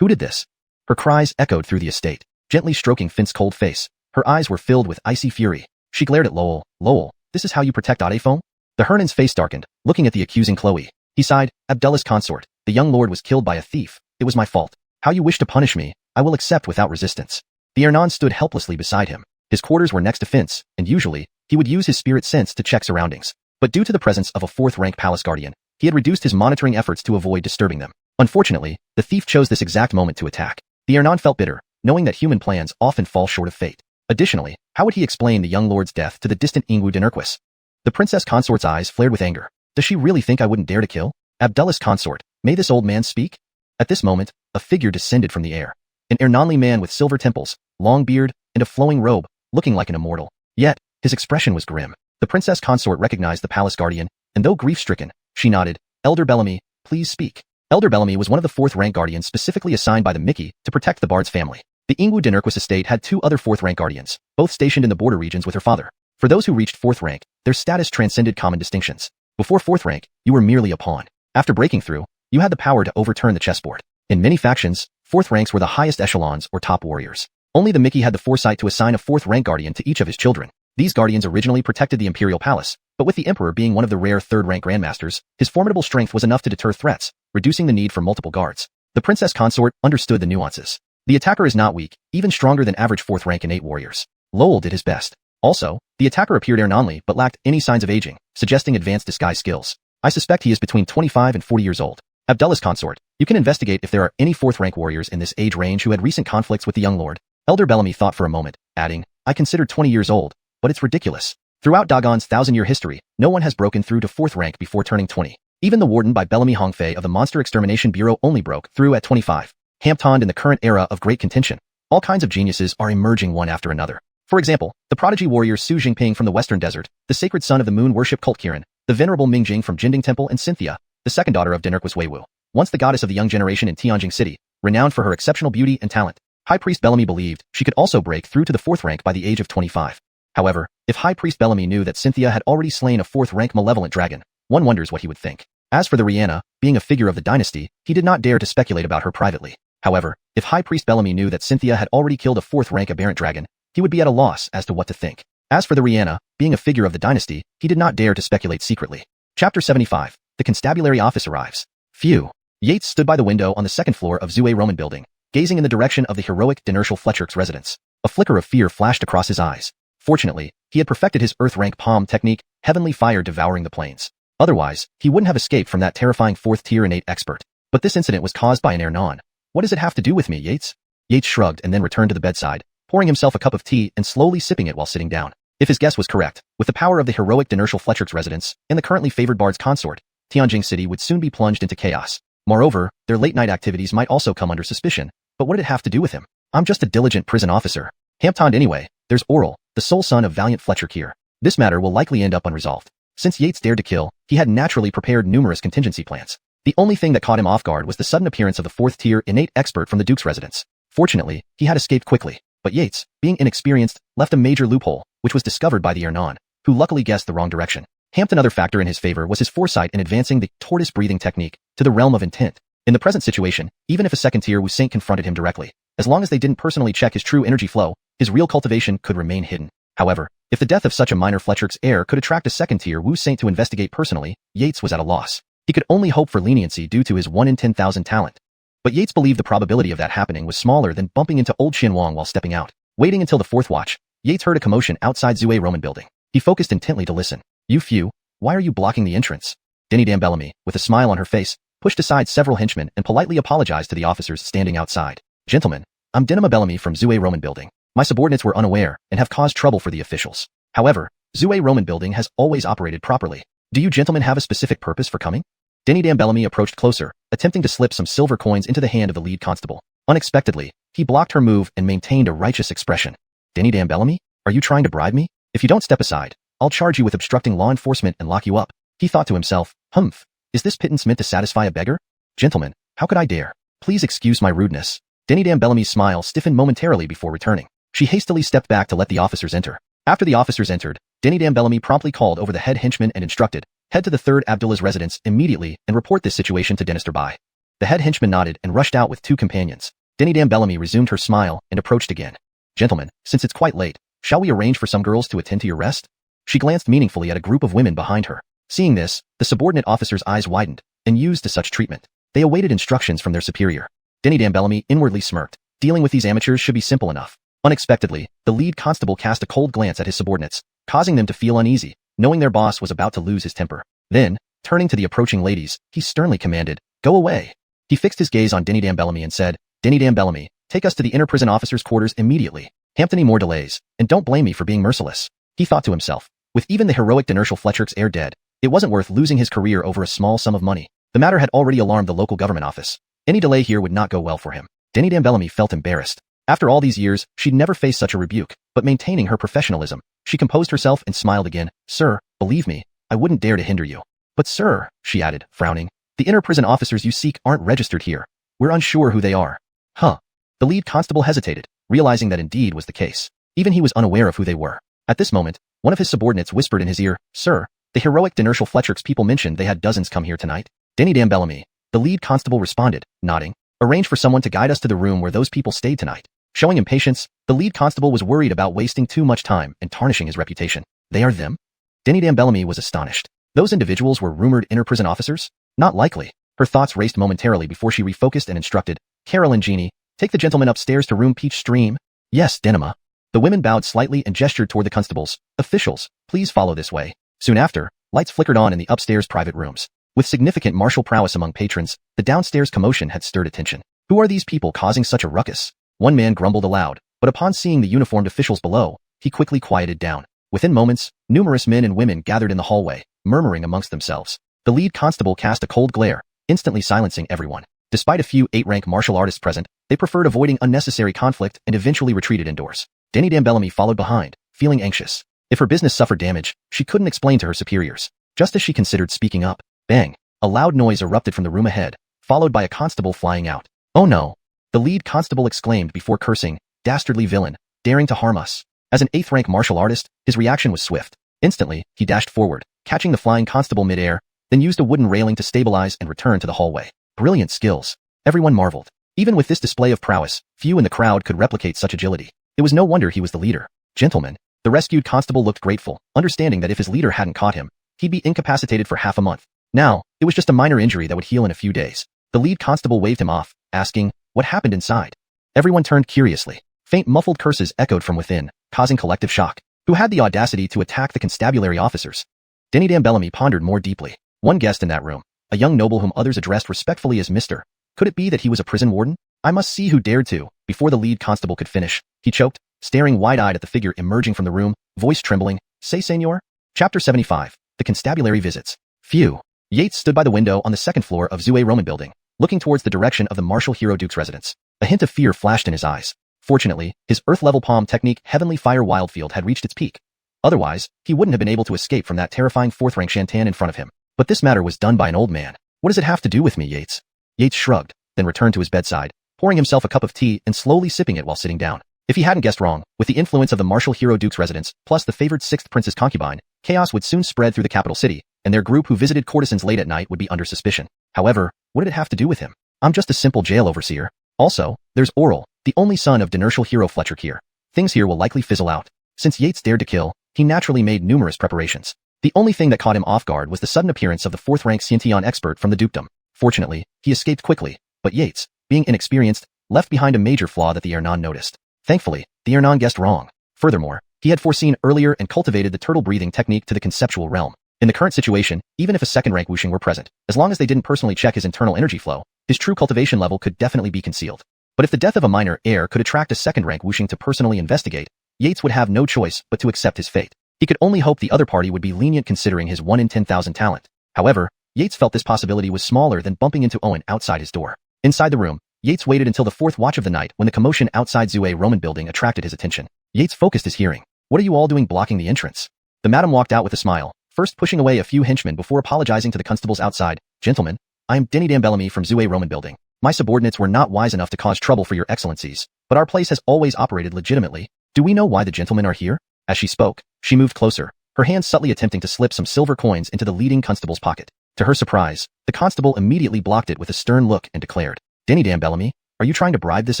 Who did this? Her cries echoed through the estate, gently stroking Fin's cold face. Her eyes were filled with icy fury. She glared at Lowell. Lowell, this is how you protect Adefong? The Hernan's face darkened, looking at the accusing Chloe. He sighed, Abdullah's consort. The young lord was killed by a thief. It was my fault. How you wish to punish me, I will accept without resistance. The Hernan stood helplessly beside him. His quarters were next to Fin's, and usually, he would use his spirit sense to check surroundings. But due to the presence of a 4th rank palace guardian, he had reduced his monitoring efforts to avoid disturbing them. Unfortunately, the thief chose this exact moment to attack. The Hernan felt bitter, knowing that human plans often fall short of fate. Additionally, how would he explain the young lord's death to the distant Ingwu Dinurquis? The princess consort's eyes flared with anger. Does she really think I wouldn't dare to kill? Abdullah's consort, may this old man speak? At this moment, a figure descended from the air. An Ernonli man with silver temples, long beard, and a flowing robe, looking like an immortal. Yet, his expression was grim. The princess consort recognized the palace guardian, and though grief-stricken, she nodded. Elder Bellamy, please speak. Elder Bellamy was one of the 4th rank guardians specifically assigned by the Mickey to protect the bard's family. The Ingwu Dinurquis estate had 2 other 4th rank guardians, both stationed in the border regions with her father. For those who reached 4th rank, their status transcended common distinctions. Before 4th rank, you were merely a pawn. After breaking through, you had the power to overturn the chessboard. In many factions, 4th ranks were the highest echelons or top warriors. Only the Mickey had the foresight to assign a 4th rank guardian to each of his children. These guardians originally protected the imperial palace, but with the emperor being one of the rare 3rd rank grandmasters, his formidable strength was enough to deter threats, reducing the need for multiple guards. The princess consort understood the nuances. The attacker is not weak, even stronger than average 4th rank innate warriors. Lowell did his best. Also, the attacker appeared Ernonli but lacked any signs of aging, suggesting advanced disguise skills. I suspect he is between 25 and 40 years old. Abdullah's consort, you can investigate if there are any 4th rank warriors in this age range who had recent conflicts with the young lord. Elder Bellamy thought for a moment, adding, I considered 20 years old, but it's ridiculous. Throughout Dagon's 1,000-year history, no one has broken through to 4th rank before turning 20. Even the warden by Bellamy Hongfei of the Monster Extermination Bureau only broke through at 25. Hamptoned in the current era of great contention, all kinds of geniuses are emerging one after another. For example, the prodigy warrior Su Jingping from the Western Desert, the sacred son of the moon worship cult Qian, the venerable Mingjing from Jinding Temple, and Cynthia, the second daughter of Dinurquis Weiwu, once the goddess of the young generation in Tianjing City, renowned for her exceptional beauty and talent. High Priest Bellamy believed she could also break through to the 4th rank by the age of 25. However, if High Priest Bellamy knew that Cynthia had already slain a 4th rank malevolent dragon, one wonders what he would think. As for the Rihanna, being a figure of the dynasty, he did not dare to speculate about her privately. However, if High Priest Bellamy knew that Cynthia had already killed a 4th rank aberrant dragon, he would be at a loss as to what to think. As for the Rihanna, being a figure of the dynasty, he did not dare to speculate secretly. Chapter 75. The constabulary office arrives. Phew. Yates stood by the window on the 2nd floor of Zue Roman building, gazing in the direction of the heroic Dinertial Fletcher's residence. A flicker of fear flashed across his eyes. Fortunately, he had perfected his Earth rank palm technique, heavenly fire devouring the plains. Otherwise, he wouldn't have escaped from that terrifying 4th tier innate expert. But this incident was caused by an air non. What does it have to do with me, Yates? Yates shrugged and then returned to the bedside, pouring himself a cup of tea and slowly sipping it while sitting down. If his guess was correct, with the power of the heroic Dinertial Fletcher's residence and the currently favored bard's consort, Tianjing City would soon be plunged into chaos. Moreover, their late-night activities might also come under suspicion. But what did it have to do with him? I'm just a diligent prison officer. Hamptoned anyway. There's Oral, the sole son of valiant Fletcher Kier. This matter will likely end up unresolved. Since Yates dared to kill, he had naturally prepared numerous contingency plans. The only thing that caught him off guard was the sudden appearance of the 4th tier innate expert from the Duke's residence. Fortunately, he had escaped quickly. But Yates, being inexperienced, left a major loophole, which was discovered by the Ernon, who luckily guessed the wrong direction. Another factor in his favor was his foresight in advancing the tortoise breathing technique to the realm of intent. In the present situation, even if a 2nd tier Wu Saint confronted him directly, as long as they didn't personally check his true energy flow, his real cultivation could remain hidden. However, if the death of such a minor Fletcher's heir could attract a 2nd tier Wu Saint to investigate personally, Yates was at a loss. He could only hope for leniency due to his 1 in 10,000 talent. But Yates believed the probability of that happening was smaller than bumping into old Qian Wang while stepping out. Waiting until the 4th watch, Yates heard a commotion outside Zue Roman building. He focused intently to listen. You few, why are you blocking the entrance? Denny Dan Bellamy, with a smile on her face, pushed aside several henchmen and politely apologized to the officers standing outside. Gentlemen, I'm Denima Bellamy from Zue Roman building. My subordinates were unaware and have caused trouble for the officials. However, Zue Roman building has always operated properly. Do you gentlemen have a specific purpose for coming? Denny Dan Bellamy approached closer, attempting to slip some silver coins into the hand of the lead constable. Unexpectedly, he blocked her move and maintained a righteous expression. Denny Dan Bellamy, are you trying to bribe me? If you don't step aside, I'll charge you with obstructing law enforcement and lock you up. He thought to himself, humph, is this pittance meant to satisfy a beggar? Gentlemen, how could I dare? Please excuse my rudeness. Denny Dan Bellamy's smile stiffened momentarily before returning. She hastily stepped back to let the officers enter. After the officers entered, Denny Dan Bellamy promptly called over the head henchman and instructed, head to the 3rd Abdullah's residence immediately and report this situation to Dynasty Bai. The head henchman nodded and rushed out with 2 companions. Denny Dan Bellamy resumed her smile and approached again. Gentlemen, since it's quite late, shall we arrange for some girls to attend to your rest? She glanced meaningfully at a group of women behind her. Seeing this, the subordinate officers' eyes widened and used to such treatment. They awaited instructions from their superior. Denny Dan Bellamy inwardly smirked. Dealing with these amateurs should be simple enough. Unexpectedly, the lead constable cast a cold glance at his subordinates, causing them to feel uneasy, knowing their boss was about to lose his temper. Then, turning to the approaching ladies, he sternly commanded, go away. He fixed his gaze on Denny Dan Bellamy and said, Denny Dan Bellamy, take us to the inner prison officers' quarters immediately. Hampton more delays, and don't blame me for being merciless. He thought to himself, with even the heroic Dinertial Fletcher's heir dead, it wasn't worth losing his career over a small sum of money. The matter had already alarmed the local government office. Any delay here would not go well for him. Denny Dan Bellamy felt embarrassed. After all these years, she'd never faced such a rebuke, but maintaining her professionalism, she composed herself and smiled again. Sir, believe me, I wouldn't dare to hinder you. But sir, she added, frowning, the inner prison officers you seek aren't registered here. We're unsure who they are. Huh. The lead constable hesitated, realizing that indeed was the case. Even he was unaware of who they were. At this moment, one of his subordinates whispered in his ear, Sir, the heroic Dinertial Fletcher's people mentioned they had dozens come here tonight. Denny Dan Bellamy, the lead constable responded, nodding. Arrange for someone to guide us to the room where those people stayed tonight. Showing impatience, the lead constable was worried about wasting too much time and tarnishing his reputation. They are them? Denny Dan Bellamy was astonished. Those individuals were rumored inner prison officers? Not likely. Her thoughts raced momentarily before she refocused and instructed, Carol and Jeannie, take the gentleman upstairs to room Peach Stream. Yes, Denima. The women bowed slightly and gestured toward the constables. Officials, please follow this way. Soon after, lights flickered on in the upstairs private rooms. With significant martial prowess among patrons, the downstairs commotion had stirred attention. Who are these people causing such a ruckus? One man grumbled aloud, but upon seeing the uniformed officials below, he quickly quieted down. Within moments, numerous men and women gathered in the hallway, murmuring amongst themselves. The lead constable cast a cold glare, instantly silencing everyone. Despite a few 8-rank martial artists present, they preferred avoiding unnecessary conflict and eventually retreated indoors. Dynasty Bellamy followed behind, feeling anxious. If her business suffered damage, she couldn't explain to her superiors. Just as she considered speaking up, bang! A loud noise erupted from the room ahead, followed by a constable flying out. "Oh no!" The lead constable exclaimed before cursing, "Dastardly villain, daring to harm us." As an 8th-rank martial artist, his reaction was swift. Instantly, he dashed forward, catching the flying constable mid-air, then used a wooden railing to stabilize and return to the hallway. Brilliant skills. Everyone marveled. Even with this display of prowess, few in the crowd could replicate such agility. It was no wonder he was the leader. "Gentlemen," the rescued constable looked grateful, understanding that if his leader hadn't caught him, he'd be incapacitated for half a month. Now, it was just a minor injury that would heal in a few days. The lead constable waved him off, asking, "What happened inside?" Everyone turned curiously. Faint muffled curses echoed from within, causing collective shock. Who had the audacity to attack the constabulary officers? Dynasty Bellamy pondered more deeply. One guest in that room, a young noble whom others addressed respectfully as Mr. Could it be that he was a prison warden? "I must see who dared to." Before the lead constable could finish, he choked, staring wide-eyed at the figure emerging from the room, voice trembling. "Say, senor?" Chapter 75. The Constabulary Visits. Phew. Yates stood by the window on the second floor of Zue Roman building, looking towards the direction of the martial hero Duke's residence. A hint of fear flashed in his eyes. Fortunately, his earth-level palm technique Heavenly Fire Wildfield had reached its peak. Otherwise, he wouldn't have been able to escape from that terrifying 4th-rank Shantan in front of him. But this matter was done by an old man. "What does it have to do with me, Yates?" Yates shrugged, then returned to his bedside, pouring himself a cup of tea and slowly sipping it while sitting down. If he hadn't guessed wrong, with the influence of the martial hero Duke's residence, plus the favored 6th prince's concubine, chaos would soon spread through the capital city, and their group who visited courtesans late at night would be under suspicion. However, what did it have to do with him? "I'm just a simple jail overseer. Also, there's Oral, the only son of Dinertial hero Fletcher here. Things here will likely fizzle out." Since Yates dared to kill, he naturally made numerous preparations. The only thing that caught him off guard was the sudden appearance of the 4th-rank Xianxia expert from the dukedom. Fortunately, he escaped quickly, but Yates, being inexperienced, left behind a major flaw that the Ernan noticed. Thankfully, the Ernan guessed wrong. Furthermore, he had foreseen earlier and cultivated the turtle-breathing technique to the conceptual realm. In the current situation, even if a 2nd-rank Wuxia were present, as long as they didn't personally check his internal energy flow, his true cultivation level could definitely be concealed. But if the death of a minor heir could attract a 2nd-rank Wuxia to personally investigate, Yates would have no choice but to accept his fate. He could only hope the other party would be lenient considering his 1 in 10,000 talent. However, Yates felt this possibility was smaller than bumping into Owen outside his door. Inside the room, Yates waited until the 4th watch of the night when the commotion outside Zue Roman building attracted his attention. Yates focused his hearing. "What are you all doing blocking the entrance?" The madam walked out with a smile, first pushing away a few henchmen before apologizing to the constables outside. "Gentlemen, I am Dynasty Bellamy from Zue Roman building. My subordinates were not wise enough to cause trouble for your excellencies, but our place has always operated legitimately. Do we know why the gentlemen are here?" As she spoke, she moved closer, her hand subtly attempting to slip some silver coins into the leading constable's pocket. To her surprise, the constable immediately blocked it with a stern look and declared, "Dynasty Bellamy, are you trying to bribe this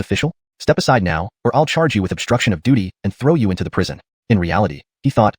official? Step aside now, or I'll charge you with obstruction of duty and throw you into the prison." In reality, he thought,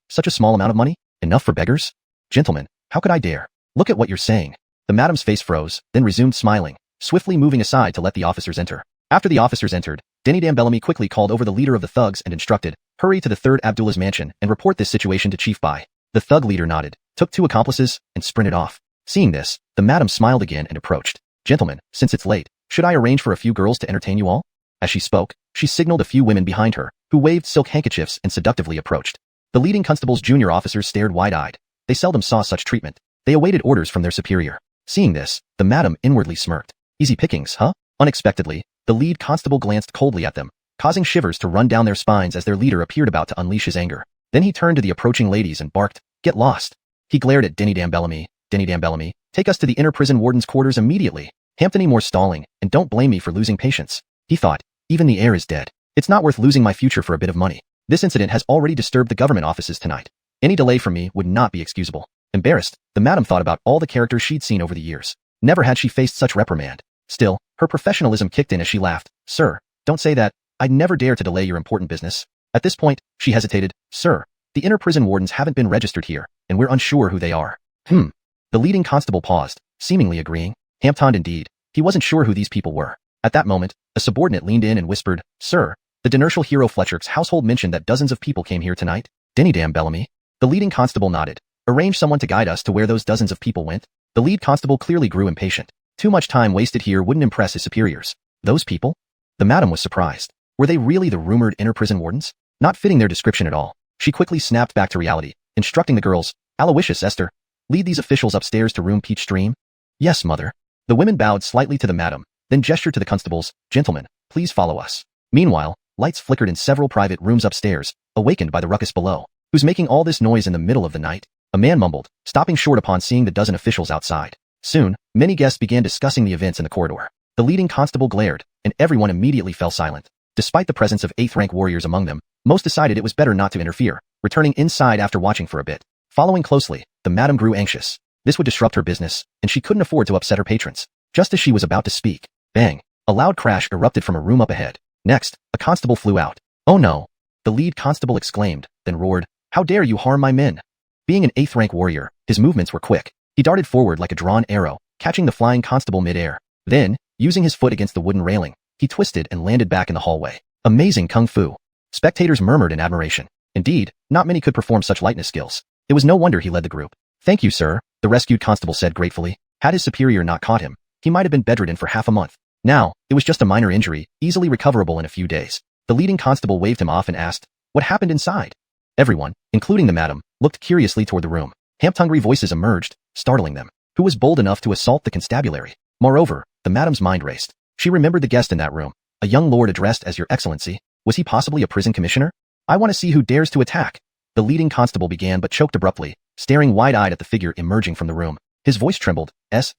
such a small amount of money? Enough for beggars? "Gentlemen, how could I dare? Look at what you're saying." The madam's face froze, then resumed smiling, swiftly moving aside to let the officers enter. After the officers entered, Dynasty Bellamy quickly called over the leader of the thugs and instructed, "Hurry to the 3rd Abdullah's mansion and report this situation to Chief Bai." The thug leader nodded, took 2 accomplices, and sprinted off. Seeing this, the madam smiled again and approached. "Gentlemen, since it's late, should I arrange for a few girls to entertain you all?" As she spoke, she signaled a few women behind her, who waved silk handkerchiefs and seductively approached. The leading constable's junior officers stared wide-eyed. They seldom saw such treatment. They awaited orders from their superior. Seeing this, the madam inwardly smirked. "Easy pickings, huh?" Unexpectedly, the lead constable glanced coldly at them, causing shivers to run down their spines as their leader appeared about to unleash his anger. Then he turned to the approaching ladies and barked, "Get lost." He glared at Dynasty Bellamy. "Dynasty Bellamy, take us to the inner prison warden's quarters immediately. Hampton any more stalling, and don't blame me for losing patience." He thought, "Even the heir is dead. It's not worth losing my future for a bit of money. This incident has already disturbed the government offices tonight. Any delay from me would not be excusable." Embarrassed, the madam thought about all the characters she'd seen over the years. Never had she faced such reprimand. Still, her professionalism kicked in as she laughed. "Sir, don't say that. I'd never dare to delay your important business." At this point, she hesitated. "Sir, the inner prison wardens haven't been registered here, and we're unsure who they are." The leading constable paused, seemingly agreeing. Hampton indeed. He wasn't sure who these people were. At that moment, a subordinate leaned in and whispered, "Sir, the Dinertial hero Fletcher's household mentioned that dozens of people came here tonight." Dynasty Bellamy. The leading constable nodded. "Arrange someone to guide us to where those dozens of people went." The lead constable clearly grew impatient. Too much time wasted here wouldn't impress his superiors. Those people? The madam was surprised. Were they really the rumored inner prison wardens? Not fitting their description at all. She quickly snapped back to reality, instructing the girls, "Aloysius Esther, Lead these officials upstairs to room Peach Stream? Yes, mother. The women bowed slightly to the madam, then gestured to the constables, gentlemen, please follow us. Meanwhile, lights flickered in several private rooms upstairs, awakened by the ruckus below. Who's making all this noise in the middle of the night? A man mumbled, stopping short upon seeing the dozen officials outside. Soon, many guests began discussing the events in the corridor. The leading constable glared, and everyone immediately fell silent. Despite the presence of 8th rank warriors among them, most decided it was better not to interfere, returning inside after watching for a bit. Following closely, the madam grew anxious. This would disrupt her business, and she couldn't afford to upset her patrons. Just as she was about to speak, bang! A loud crash erupted from a room up ahead. Next, a constable flew out. Oh no! The lead constable exclaimed, then roared, how dare you harm my men? Being an 8th rank warrior, his movements were quick. He darted forward like a drawn arrow, catching the flying constable mid-air. Then, using his foot against the wooden railing, he twisted and landed back in the hallway. Amazing kung fu. Spectators murmured in admiration. Indeed, not many could perform such lightness skills. It was no wonder he led the group. Thank you, sir, the rescued constable said gratefully. Had his superior not caught him, he might have been bedridden for half a month. Now, it was just a minor injury, easily recoverable in a few days. The leading constable waved him off and asked, what happened inside? Everyone, including the madam, looked curiously toward the room. Hamp-hungry voices emerged, startling them. Who was bold enough to assault the constabulary? Moreover, the madam's mind raced. She remembered the guest in that room, a young lord addressed as Your Excellency. Was he possibly a prison commissioner? I want to see who dares to attack. The leading constable began but choked abruptly, staring wide-eyed at the figure emerging from the room. His voice trembled.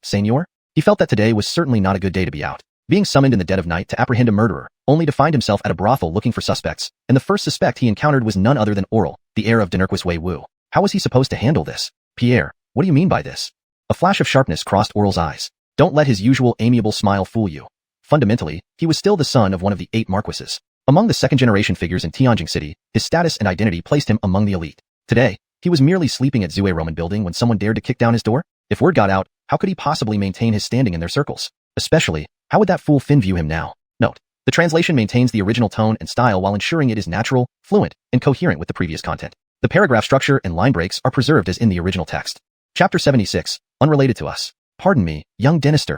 Senor? He felt that today was certainly not a good day to be out. Being summoned in the dead of night to apprehend a murderer, only to find himself at a brothel looking for suspects, and the first suspect he encountered was none other than Oral, the heir of Dinurquis Wei Wu. How was he supposed to handle this? Pierre, what do you mean by this? A flash of sharpness crossed Oral's eyes. Don't let his usual amiable smile fool you. Fundamentally, he was still the son of one of the 8 marquises. Among the second-generation figures in Tianjin City, his status and identity placed him among the elite. Today, he was merely sleeping at Zue Roman building when someone dared to kick down his door. If word got out, how could he possibly maintain his standing in their circles? Especially, how would that fool Finn view him now? Note, the translation maintains the original tone and style while ensuring it is natural, fluent, and coherent with the previous content. The paragraph structure and line breaks are preserved as in the original text. Chapter 76, unrelated to us. Pardon me, young Dynasty.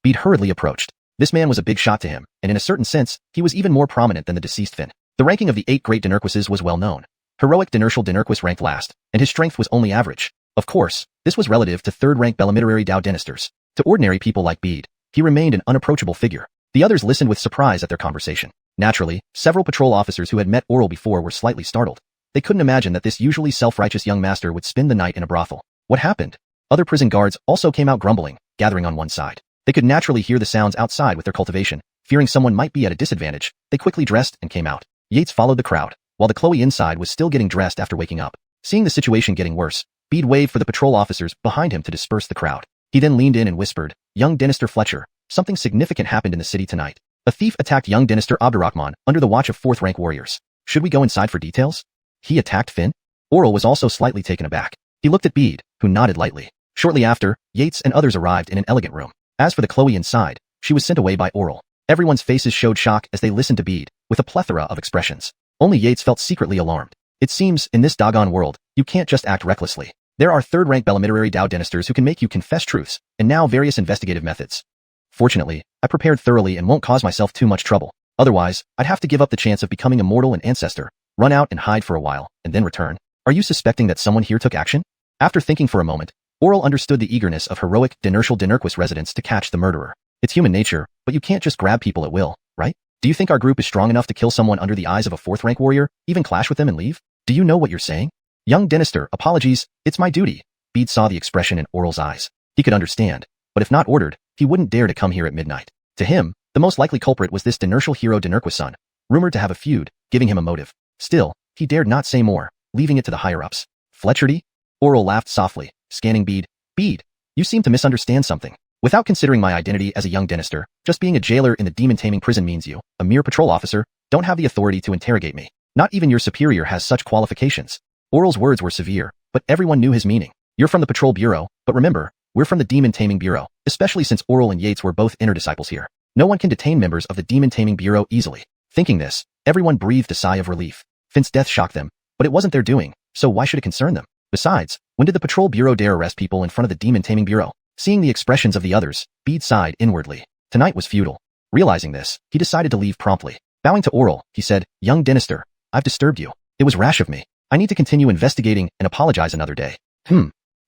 Bede hurriedly approached. This man was a big shot to him, and in a certain sense, he was even more prominent than the deceased Finn. The ranking of the 8 great Dinurquises was well known. Heroic Dinurquis ranked last, and his strength was only average. Of course, this was relative to 3rd-rank Bellamiterary Dao Dynasters. To ordinary people like Bede, he remained an unapproachable figure. The others listened with surprise at their conversation. Naturally, several patrol officers who had met Oral before were slightly startled. They couldn't imagine that this usually self-righteous young master would spend the night in a brothel. What happened? Other prison guards also came out grumbling, gathering on one side. They could naturally hear the sounds outside with their cultivation. Fearing someone might be at a disadvantage, they quickly dressed and came out. Yates followed the crowd, while the Chloe inside was still getting dressed after waking up. Seeing the situation getting worse, Bede waved for the patrol officers behind him to disperse the crowd. He then leaned in and whispered, young Dynasty Fletcher, something significant happened in the city tonight. A thief attacked young Dynasty Abdurrahman under the watch of 4th-rank warriors. Should we go inside for details? He attacked Finn? Oral was also slightly taken aback. He looked at Bede, who nodded lightly. Shortly after, Yates and others arrived in an elegant room. As for the Chloe inside, she was sent away by Oral. Everyone's faces showed shock as they listened to Bede, with a plethora of expressions. Only Yates felt secretly alarmed. It seems, in this doggone world, you can't just act recklessly. There are 3rd-rank Bellamiterary Dao Dynasters who can make you confess truths, and now various investigative methods. Fortunately, I prepared thoroughly and won't cause myself too much trouble. Otherwise, I'd have to give up the chance of becoming immortal and ancestor, run out and hide for a while, and then return. Are you suspecting that someone here took action? After thinking for a moment, Oral understood the eagerness of heroic Dinurquis residents to catch the murderer. It's human nature, but you can't just grab people at will, right? Do you think our group is strong enough to kill someone under the eyes of a 4th-rank warrior, even clash with them and leave? Do you know what you're saying? Young Dynasty, apologies, it's my duty. Bede saw the expression in Oral's eyes. He could understand, but if not ordered, he wouldn't dare to come here at midnight. To him, the most likely culprit was this Dinurquial hero Dinurquis' son, rumored to have a feud, giving him a motive. Still, he dared not say more, leaving it to the higher-ups. Fletcherty? Oral laughed softly, scanning Bede. Bede, you seem to misunderstand something. Without considering my identity as a young Dynasty, just being a jailer in the demon-taming prison means you, a mere patrol officer, don't have the authority to interrogate me. Not even your superior has such qualifications. Oral's words were severe, but everyone knew his meaning. You're from the Patrol Bureau, but remember, we're from the Demon Taming Bureau, especially since Oral and Yates were both inner disciples here. No one can detain members of the Demon Taming Bureau easily. Thinking this, everyone breathed a sigh of relief. Finn's death shocked them, but it wasn't their doing, so why should it concern them? Besides, when did the Patrol Bureau dare arrest people in front of the Demon Taming Bureau? Seeing the expressions of the others, Bede sighed inwardly. Tonight was futile. Realizing this, he decided to leave promptly. Bowing to Oral, he said, young Dynasty, I've disturbed you. It was rash of me. I need to continue investigating and apologize another day.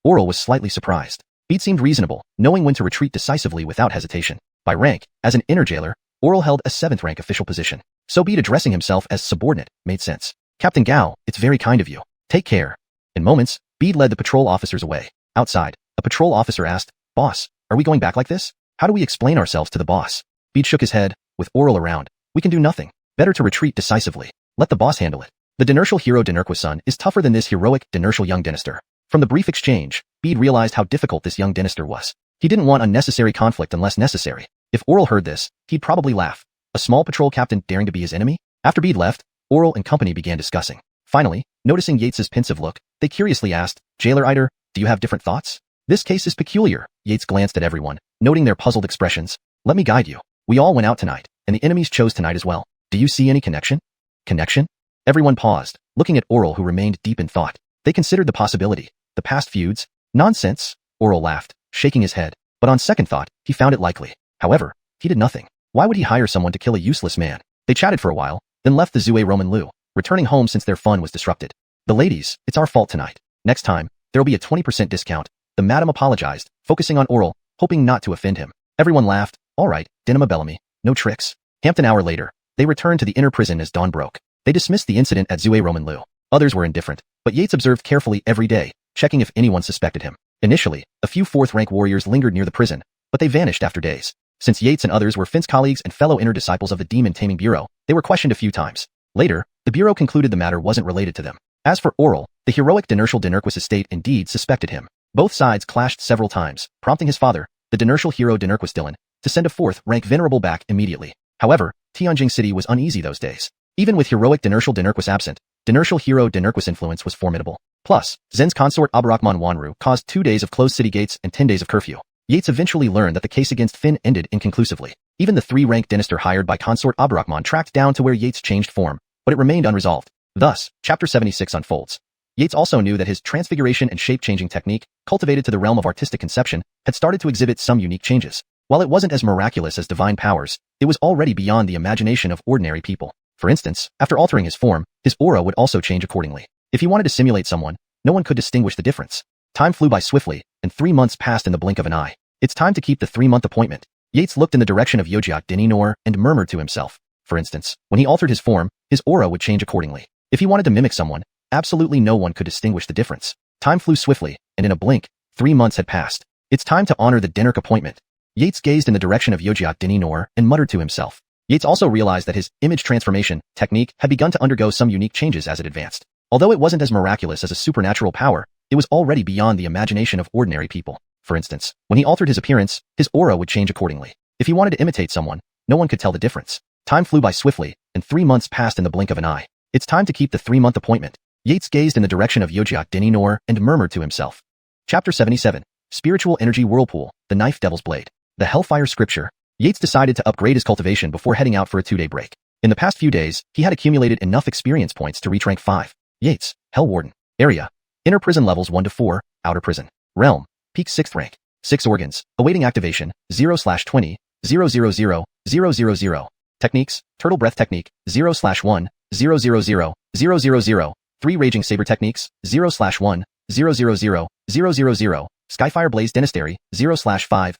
Oral was slightly surprised. Bede seemed reasonable, knowing when to retreat decisively without hesitation. By rank, as an inner jailer, Oral held a 7th rank official position. So Bede addressing himself as subordinate made sense. Captain Gao, it's very kind of you. Take care. In moments, Bede led the patrol officers away. Outside, a patrol officer asked, Boss, are we going back like this? How do we explain ourselves to the boss? Bede shook his head. With Oral around, we can do nothing. Better to retreat decisively. Let the boss handle it. The Dinertial hero Dinerqua's son is tougher than this heroic Dinertial young Dinister. From the brief exchange, Bede realized how difficult this young Dinister was. He didn't want unnecessary conflict unless necessary. If Oral heard this, he'd probably laugh. A small patrol captain daring to be his enemy? After Bede left, Oral and company began discussing. Finally, noticing Yates's pensive look, they curiously asked, Jailer Eider, do you have different thoughts? This case is peculiar. Yates glanced at everyone, noting their puzzled expressions. Let me guide you. We all went out tonight, and the enemies chose tonight as well. Do you see any connection? Connection? Everyone paused, looking at Oral who remained deep in thought. They considered the possibility. The past feuds? Nonsense. Oral laughed, shaking his head. But on second thought, he found it likely. However, he did nothing. Why would he hire someone to kill a useless man? They chatted for a while, then left the Zue Roman Lu, returning home since their fun was disrupted. The ladies, it's our fault tonight. Next time, there'll be a 20% discount. The madam apologized, focusing on Oral, hoping not to offend him. Everyone laughed. All right, Dinama Bellamy, no tricks. An hour later, they returned to the inner prison as dawn broke. They dismissed the incident at Zue Roman Lu. Others were indifferent, but Yates observed carefully every day, checking if anyone suspected him. Initially, a few 4th-rank warriors lingered near the prison, but they vanished after days. Since Yates and others were Finn's colleagues and fellow inner disciples of the Demon Taming Bureau, they were questioned a few times. Later, the Bureau concluded the matter wasn't related to them. As for Oral, the heroic Dinertial Dinerqua's estate indeed suspected him. Both sides clashed several times, prompting his father, the Dinertial hero Dinerquas Dylan, to send a 4th-rank venerable back immediately. However, Tianjing City was uneasy those days. Even with heroic Dinertial Dinerquas absent, Dinertial hero Dinerquas' influence was formidable. Plus, Zen's consort Abarakman Wanru caused 2 days of closed city gates and 10 days of curfew. Yates eventually learned that the case against Finn ended inconclusively. Even the 3-rank Dinister hired by consort Abarakman tracked down to where Yates changed form, but it remained unresolved. Thus, Chapter 76 unfolds. Yates also knew that his transfiguration and shape-changing technique, cultivated to the realm of artistic conception, had started to exhibit some unique changes. While it wasn't as miraculous as divine powers, it was already beyond the imagination of ordinary people. For instance, after altering his form, his aura would also change accordingly. If he wanted to simulate someone, no one could distinguish the difference. Time flew by swiftly, and 3 months passed in the blink of an eye. It's time to keep the 3-month appointment. Yates looked in the direction of Yojiak Dininor and murmured to himself. For instance, when he altered his form, his aura would change accordingly. If he wanted to mimic someone, absolutely no one could distinguish the difference. Time flew swiftly, and in a blink, 3 months had passed. It's time to honor the Dinerk appointment. Yates gazed in the direction of Yojiak Dininor and muttered to himself. Yates also realized that his image transformation technique had begun to undergo some unique changes as it advanced. Although it wasn't as miraculous as a supernatural power, it was already beyond the imagination of ordinary people. For instance, when he altered his appearance, his aura would change accordingly. If he wanted to imitate someone, no one could tell the difference. Time flew by swiftly, and 3 months passed in the blink of an eye. It's time to keep the 3-month appointment. Yates gazed in the direction of Yojiak Dininor and murmured to himself. Chapter 77. Spiritual Energy Whirlpool, the Knife Devil's Blade. The Hellfire Scripture. Yates decided to upgrade his cultivation before heading out for a 2-day break. In the past few days, he had accumulated enough experience points to reach rank 5. Yates, Hell Warden. Area. Inner Prison levels 1 to 4, Outer Prison. Realm. Peak 6th rank. 6 organs. Awaiting activation, 0/20, 000. Techniques, Turtle Breath Technique, 0/1, 000. 3 Raging Saber Techniques, 0/1, 000. Skyfire Blaze Dynasty, 0/5,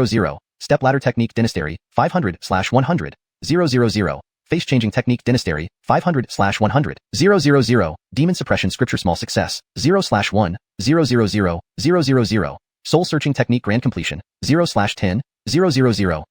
000. Step Ladder Technique Dynasty, 500/100, 000. Face Changing Technique Dynasty, 500/100, 000. Demon Suppression Scripture Small Success, 0/1, 000. Soul Searching Technique Grand Completion, 0/10, 000.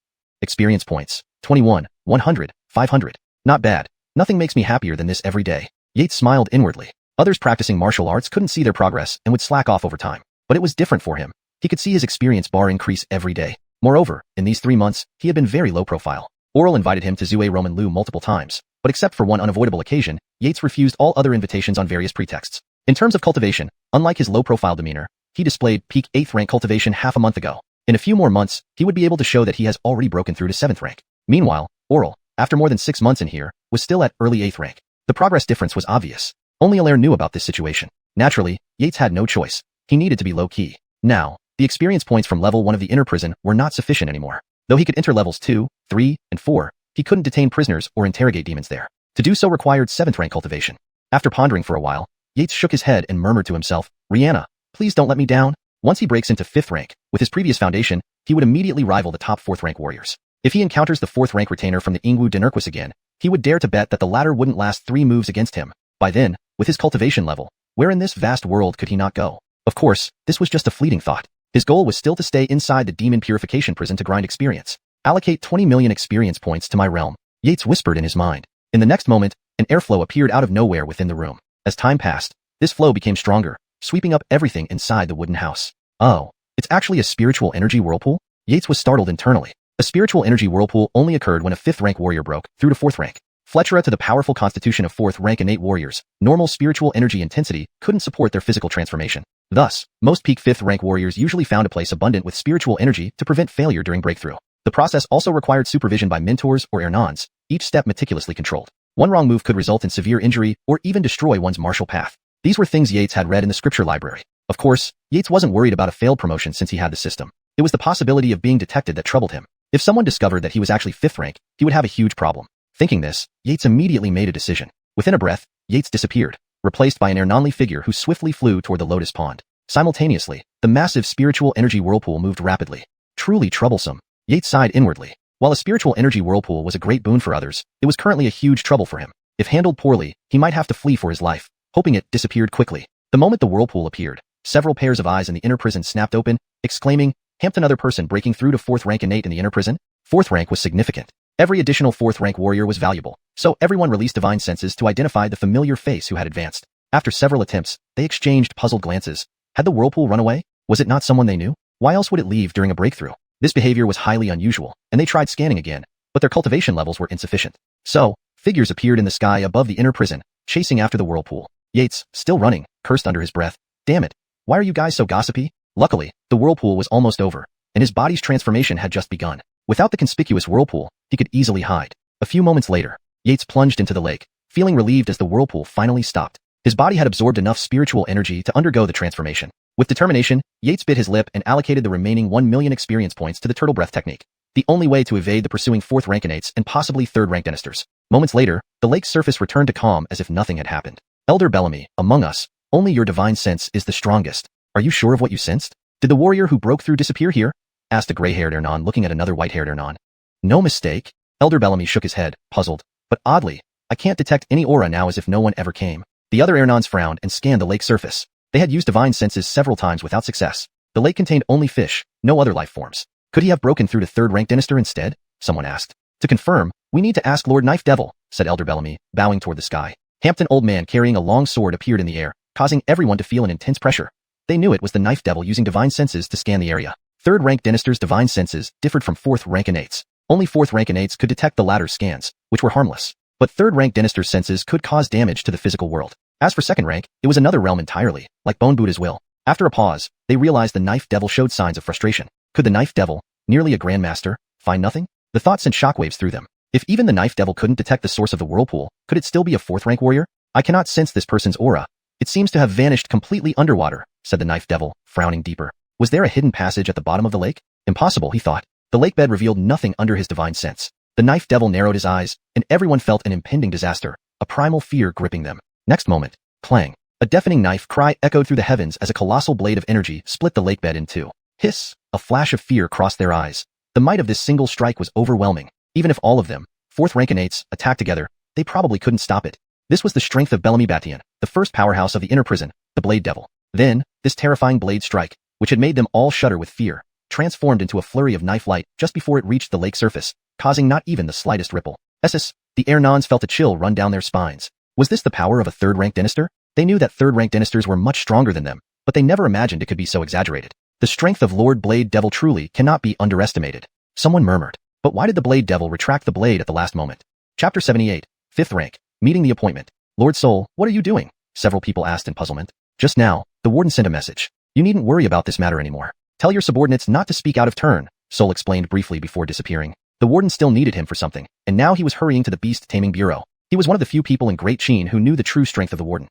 Experience points, 21, 100, 500. Not bad. Nothing makes me happier than this every day. Yates smiled inwardly. Others practicing martial arts couldn't see their progress and would slack off over time. But it was different for him. He could see his experience bar increase every day. Moreover, in these 3 months, he had been very low profile. Oral invited him to Zue Roman Lu multiple times, but except for one unavoidable occasion, Yates refused all other invitations on various pretexts. In terms of cultivation, unlike his low-profile demeanor, he displayed peak 8th rank cultivation half a month ago. In a few more months, he would be able to show that he has already broken through to 7th rank. Meanwhile, Oral, after more than 6 months in here, was still at early 8th rank. The progress difference was obvious. Only Alaire knew about this situation. Naturally, Yates had no choice. He needed to be low-key. Now, the experience points from level 1 of the inner prison were not sufficient anymore. Though he could enter levels 2, 3, and 4, he couldn't detain prisoners or interrogate demons there. To do so required 7th rank cultivation. After pondering for a while, Yates shook his head and murmured to himself, Rihanna, please don't let me down. Once he breaks into 5th rank, with his previous foundation, he would immediately rival the top 4th rank warriors. If he encounters the 4th rank retainer from the Ingwu Dinurquis again, he would dare to bet that the latter wouldn't last 3 moves against him. By then, with his cultivation level, where in this vast world could he not go? Of course, this was just a fleeting thought. His goal was still to stay inside the demon purification prison to grind experience. Allocate 20 million experience points to my realm, Yates whispered in his mind. In the next moment, an airflow appeared out of nowhere within the room. As time passed, this flow became stronger, sweeping up everything inside the wooden house. Oh, it's actually a spiritual energy whirlpool? Yates was startled internally. A spiritual energy whirlpool only occurred when a 5th rank warrior broke through to 4th rank. Fletchera to the powerful constitution of 4th rank innate warriors, normal spiritual energy intensity couldn't support their physical transformation. Thus, most peak 5th rank warriors usually found a place abundant with spiritual energy to prevent failure during breakthrough. The process also required supervision by mentors or ernans, each step meticulously controlled. One wrong move could result in severe injury or even destroy one's martial path. These were things Yates had read in the scripture library. Of course, Yates wasn't worried about a failed promotion since he had the system. It was the possibility of being detected that troubled him. If someone discovered that he was actually 5th rank, he would have a huge problem. Thinking this, Yates immediately made a decision. Within a breath, Yates disappeared, replaced by an Ernanli figure who swiftly flew toward the lotus pond. Simultaneously, the massive spiritual energy whirlpool moved rapidly. Truly troublesome. Yates sighed inwardly. While a spiritual energy whirlpool was a great boon for others, it was currently a huge trouble for him. If handled poorly, he might have to flee for his life. Hoping it disappeared quickly. The moment the whirlpool appeared, several pairs of eyes in the inner prison snapped open, exclaiming, Hampton, another person breaking through to 4th rank innate in the inner prison? 4th rank was significant. Every additional 4th rank warrior was valuable, so everyone released divine senses to identify the familiar face who had advanced. After several attempts, they exchanged puzzled glances. Had the whirlpool run away? Was it not someone they knew? Why else would it leave during a breakthrough? This behavior was highly unusual, and they tried scanning again, but their cultivation levels were insufficient. So, figures appeared in the sky above the inner prison, chasing after the whirlpool. Yates, still running, cursed under his breath. Damn it. Why are you guys so gossipy? Luckily, the whirlpool was almost over, and his body's transformation had just begun. Without the conspicuous whirlpool, he could easily hide. A few moments later, Yates plunged into the lake, feeling relieved as the whirlpool finally stopped. His body had absorbed enough spiritual energy to undergo the transformation. With determination, Yates bit his lip and allocated the remaining 1 million experience points to the turtle breath technique. The only way to evade the pursuing 4th rank innates and possibly 3rd rank dynasters. Moments later, the lake's surface returned to calm as if nothing had happened. Elder Bellamy, among us, only your divine sense is the strongest. Are you sure of what you sensed? Did the warrior who broke through disappear here? Asked a gray-haired Ernan looking at another white-haired Ernan. No mistake. Elder Bellamy shook his head, puzzled. But oddly, I can't detect any aura now as if no one ever came. The other Ernans frowned and scanned the lake surface. They had used divine senses several times without success. The lake contained only fish, no other life forms. Could he have broken through to 3rd rank dynasty instead? Someone asked. To confirm, we need to ask Lord Knife Devil, said Elder Bellamy, bowing toward the sky. Hampton, old man carrying a long sword, appeared in the air, causing everyone to feel an intense pressure. They knew it was the Knife Devil using divine senses to scan the area. 3rd rank dynasters' divine senses differed from 4th rank innates. Only 4th rank innates could detect the latter's scans, which were harmless. But 3rd rank dynasters' senses could cause damage to the physical world. As for 2nd rank, it was another realm entirely, like Bone Buddha's will. After a pause, they realized the Knife Devil showed signs of frustration. Could the Knife Devil, nearly a grandmaster, find nothing? The thought sent shockwaves through them. If even the Knife Devil couldn't detect the source of the whirlpool, could it still be a 4th rank warrior? I cannot sense this person's aura. It seems to have vanished completely underwater, said the Knife Devil, frowning deeper. Was there a hidden passage at the bottom of the lake? Impossible, he thought. The lake bed revealed nothing under his divine sense. The Knife Devil narrowed his eyes, and everyone felt an impending disaster, a primal fear gripping them. Next moment, clang. A deafening knife cry echoed through the heavens as a colossal blade of energy split the lake bed in two. Hiss! A flash of fear crossed their eyes. The might of this single strike was overwhelming. Even if all of them, 4th rank innates, attacked together, they probably couldn't stop it. This was the strength of Bellamy Batian, the first powerhouse of the inner prison, the Blade Devil. Then, this terrifying blade strike, which had made them all shudder with fear, transformed into a flurry of knife light just before it reached the lake surface, causing not even the slightest ripple. Essus, the Ernans felt a chill run down their spines. Was this the power of a 3rd rank dynastor? They knew that 3rd rank dynastors were much stronger than them, but they never imagined it could be so exaggerated. The strength of Lord Blade Devil truly cannot be underestimated. Someone murmured. But why did the Blade Devil retract the blade at the last moment? Chapter 78, 5th rank, meeting the appointment. Lord Soul, what are you doing? Several people asked in puzzlement. Just now, the warden sent a message. You needn't worry about this matter anymore. Tell your subordinates not to speak out of turn, Soul explained briefly before disappearing. The warden still needed him for something, and now he was hurrying to the beast taming bureau. He was one of the few people in Great Qian who knew the true strength of the warden.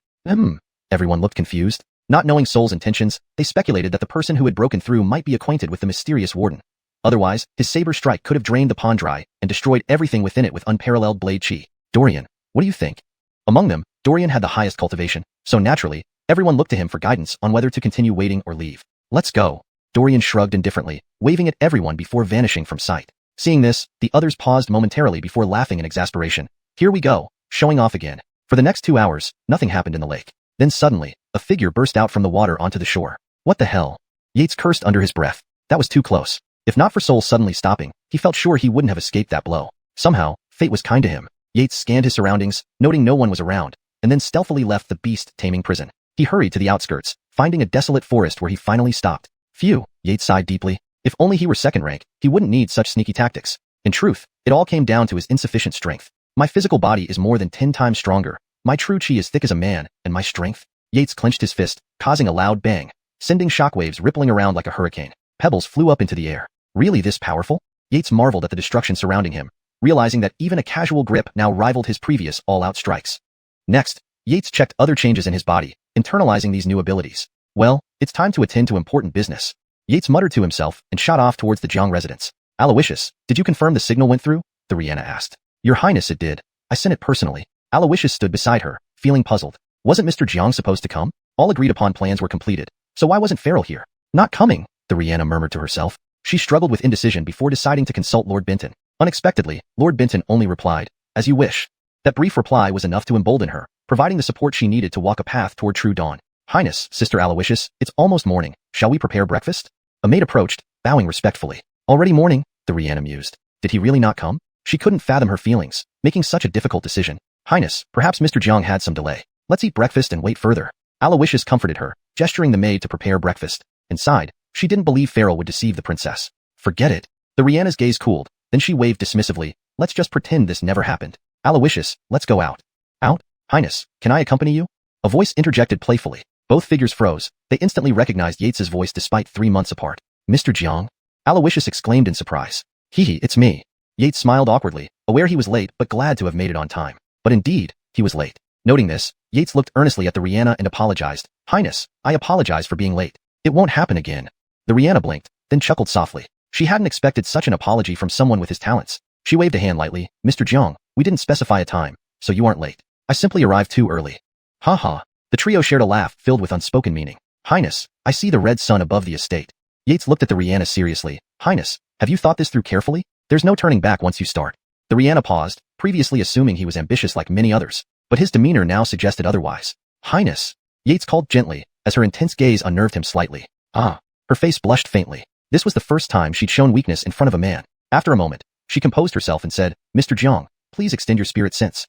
Everyone looked confused. Not knowing Soul's intentions, they speculated that the person who had broken through might be acquainted with the mysterious warden. Otherwise, his saber strike could have drained the pond dry and destroyed everything within it with unparalleled blade chi. Dorian, what do you think? Among them, Dorian had the highest cultivation, so naturally, everyone looked to him for guidance on whether to continue waiting or leave. Let's go. Dorian shrugged indifferently, waving at everyone before vanishing from sight. Seeing this, the others paused momentarily before laughing in exasperation. Here we go, showing off again. For the next 2 hours, nothing happened in the lake. Then suddenly, a figure burst out from the water onto the shore. What the hell? Yates cursed under his breath. That was too close. If not for Soul suddenly stopping, he felt sure he wouldn't have escaped that blow. Somehow, fate was kind to him. Yates scanned his surroundings, noting no one was around, and then stealthily left the beast-taming prison. He hurried to the outskirts, finding a desolate forest where he finally stopped. Phew, Yates sighed deeply. If only he were second rank, he wouldn't need such sneaky tactics. In truth, it all came down to his insufficient strength. My physical body is more than 10 times stronger. My true chi is thick as a man, and my strength? Yates clenched his fist, causing a loud bang, sending shockwaves rippling around like a hurricane. Pebbles flew up into the air. Really this powerful? Yates marveled at the destruction surrounding him, realizing that even a casual grip now rivaled his previous all-out strikes. Next, Yates checked other changes in his body, internalizing these new abilities. Well, it's time to attend to important business. Yates muttered to himself and shot off towards the Jiang residence. Aloysius, did you confirm the signal went through? The Rihanna asked. Your Highness, it did. I sent it personally. Aloysius stood beside her, feeling puzzled. Wasn't Mr. Jiang supposed to come? All agreed upon plans were completed. So why wasn't Farrell here? Not coming, the Rihanna murmured to herself. She struggled with indecision before deciding to consult Lord Benton. Unexpectedly, Lord Benton only replied, as you wish. That brief reply was enough to embolden her, providing the support she needed to walk a path toward true dawn. Highness, Sister Aloysius, it's almost morning. Shall we prepare breakfast? A maid approached, bowing respectfully. Already morning? The Rihanna mused. Did he really not come? She couldn't fathom her feelings, making such a difficult decision. Highness, perhaps Mr. Jiang had some delay. Let's eat breakfast and wait further. Aloysius comforted her, gesturing the maid to prepare breakfast. Inside, she didn't believe Farrell would deceive the princess. Forget it. The Rihanna's gaze cooled, then she waved dismissively. Let's just pretend this never happened. Aloysius, let's go out. Out? Highness, can I accompany you? A voice interjected playfully. Both figures froze. They instantly recognized Yates's voice despite 3 months apart. Mr. Jiang? Aloysius exclaimed in surprise. Hee, it's me. Yates smiled awkwardly, aware he was late but glad to have made it on time. But indeed, he was late. Noting this, Yates looked earnestly at the Rihanna and apologized. Highness, I apologize for being late. It won't happen again. The Rihanna blinked, then chuckled softly. She hadn't expected such an apology from someone with his talents. She waved a hand lightly. Mr. Jiang, we didn't specify a time, so you aren't late. I simply arrived too early. Ha ha. The trio shared a laugh filled with unspoken meaning. Highness, I see the red sun above the estate. Yates looked at the Rihanna seriously. Highness, have you thought this through carefully? There's no turning back once you start. The Rihanna paused, previously assuming he was ambitious like many others, but his demeanor now suggested otherwise. Highness, Yates called gently, as her intense gaze unnerved him slightly. Ah, her face blushed faintly. This was the first time she'd shown weakness in front of a man. After a moment, she composed herself and said, Mr. Jiang, please extend your spirit sense.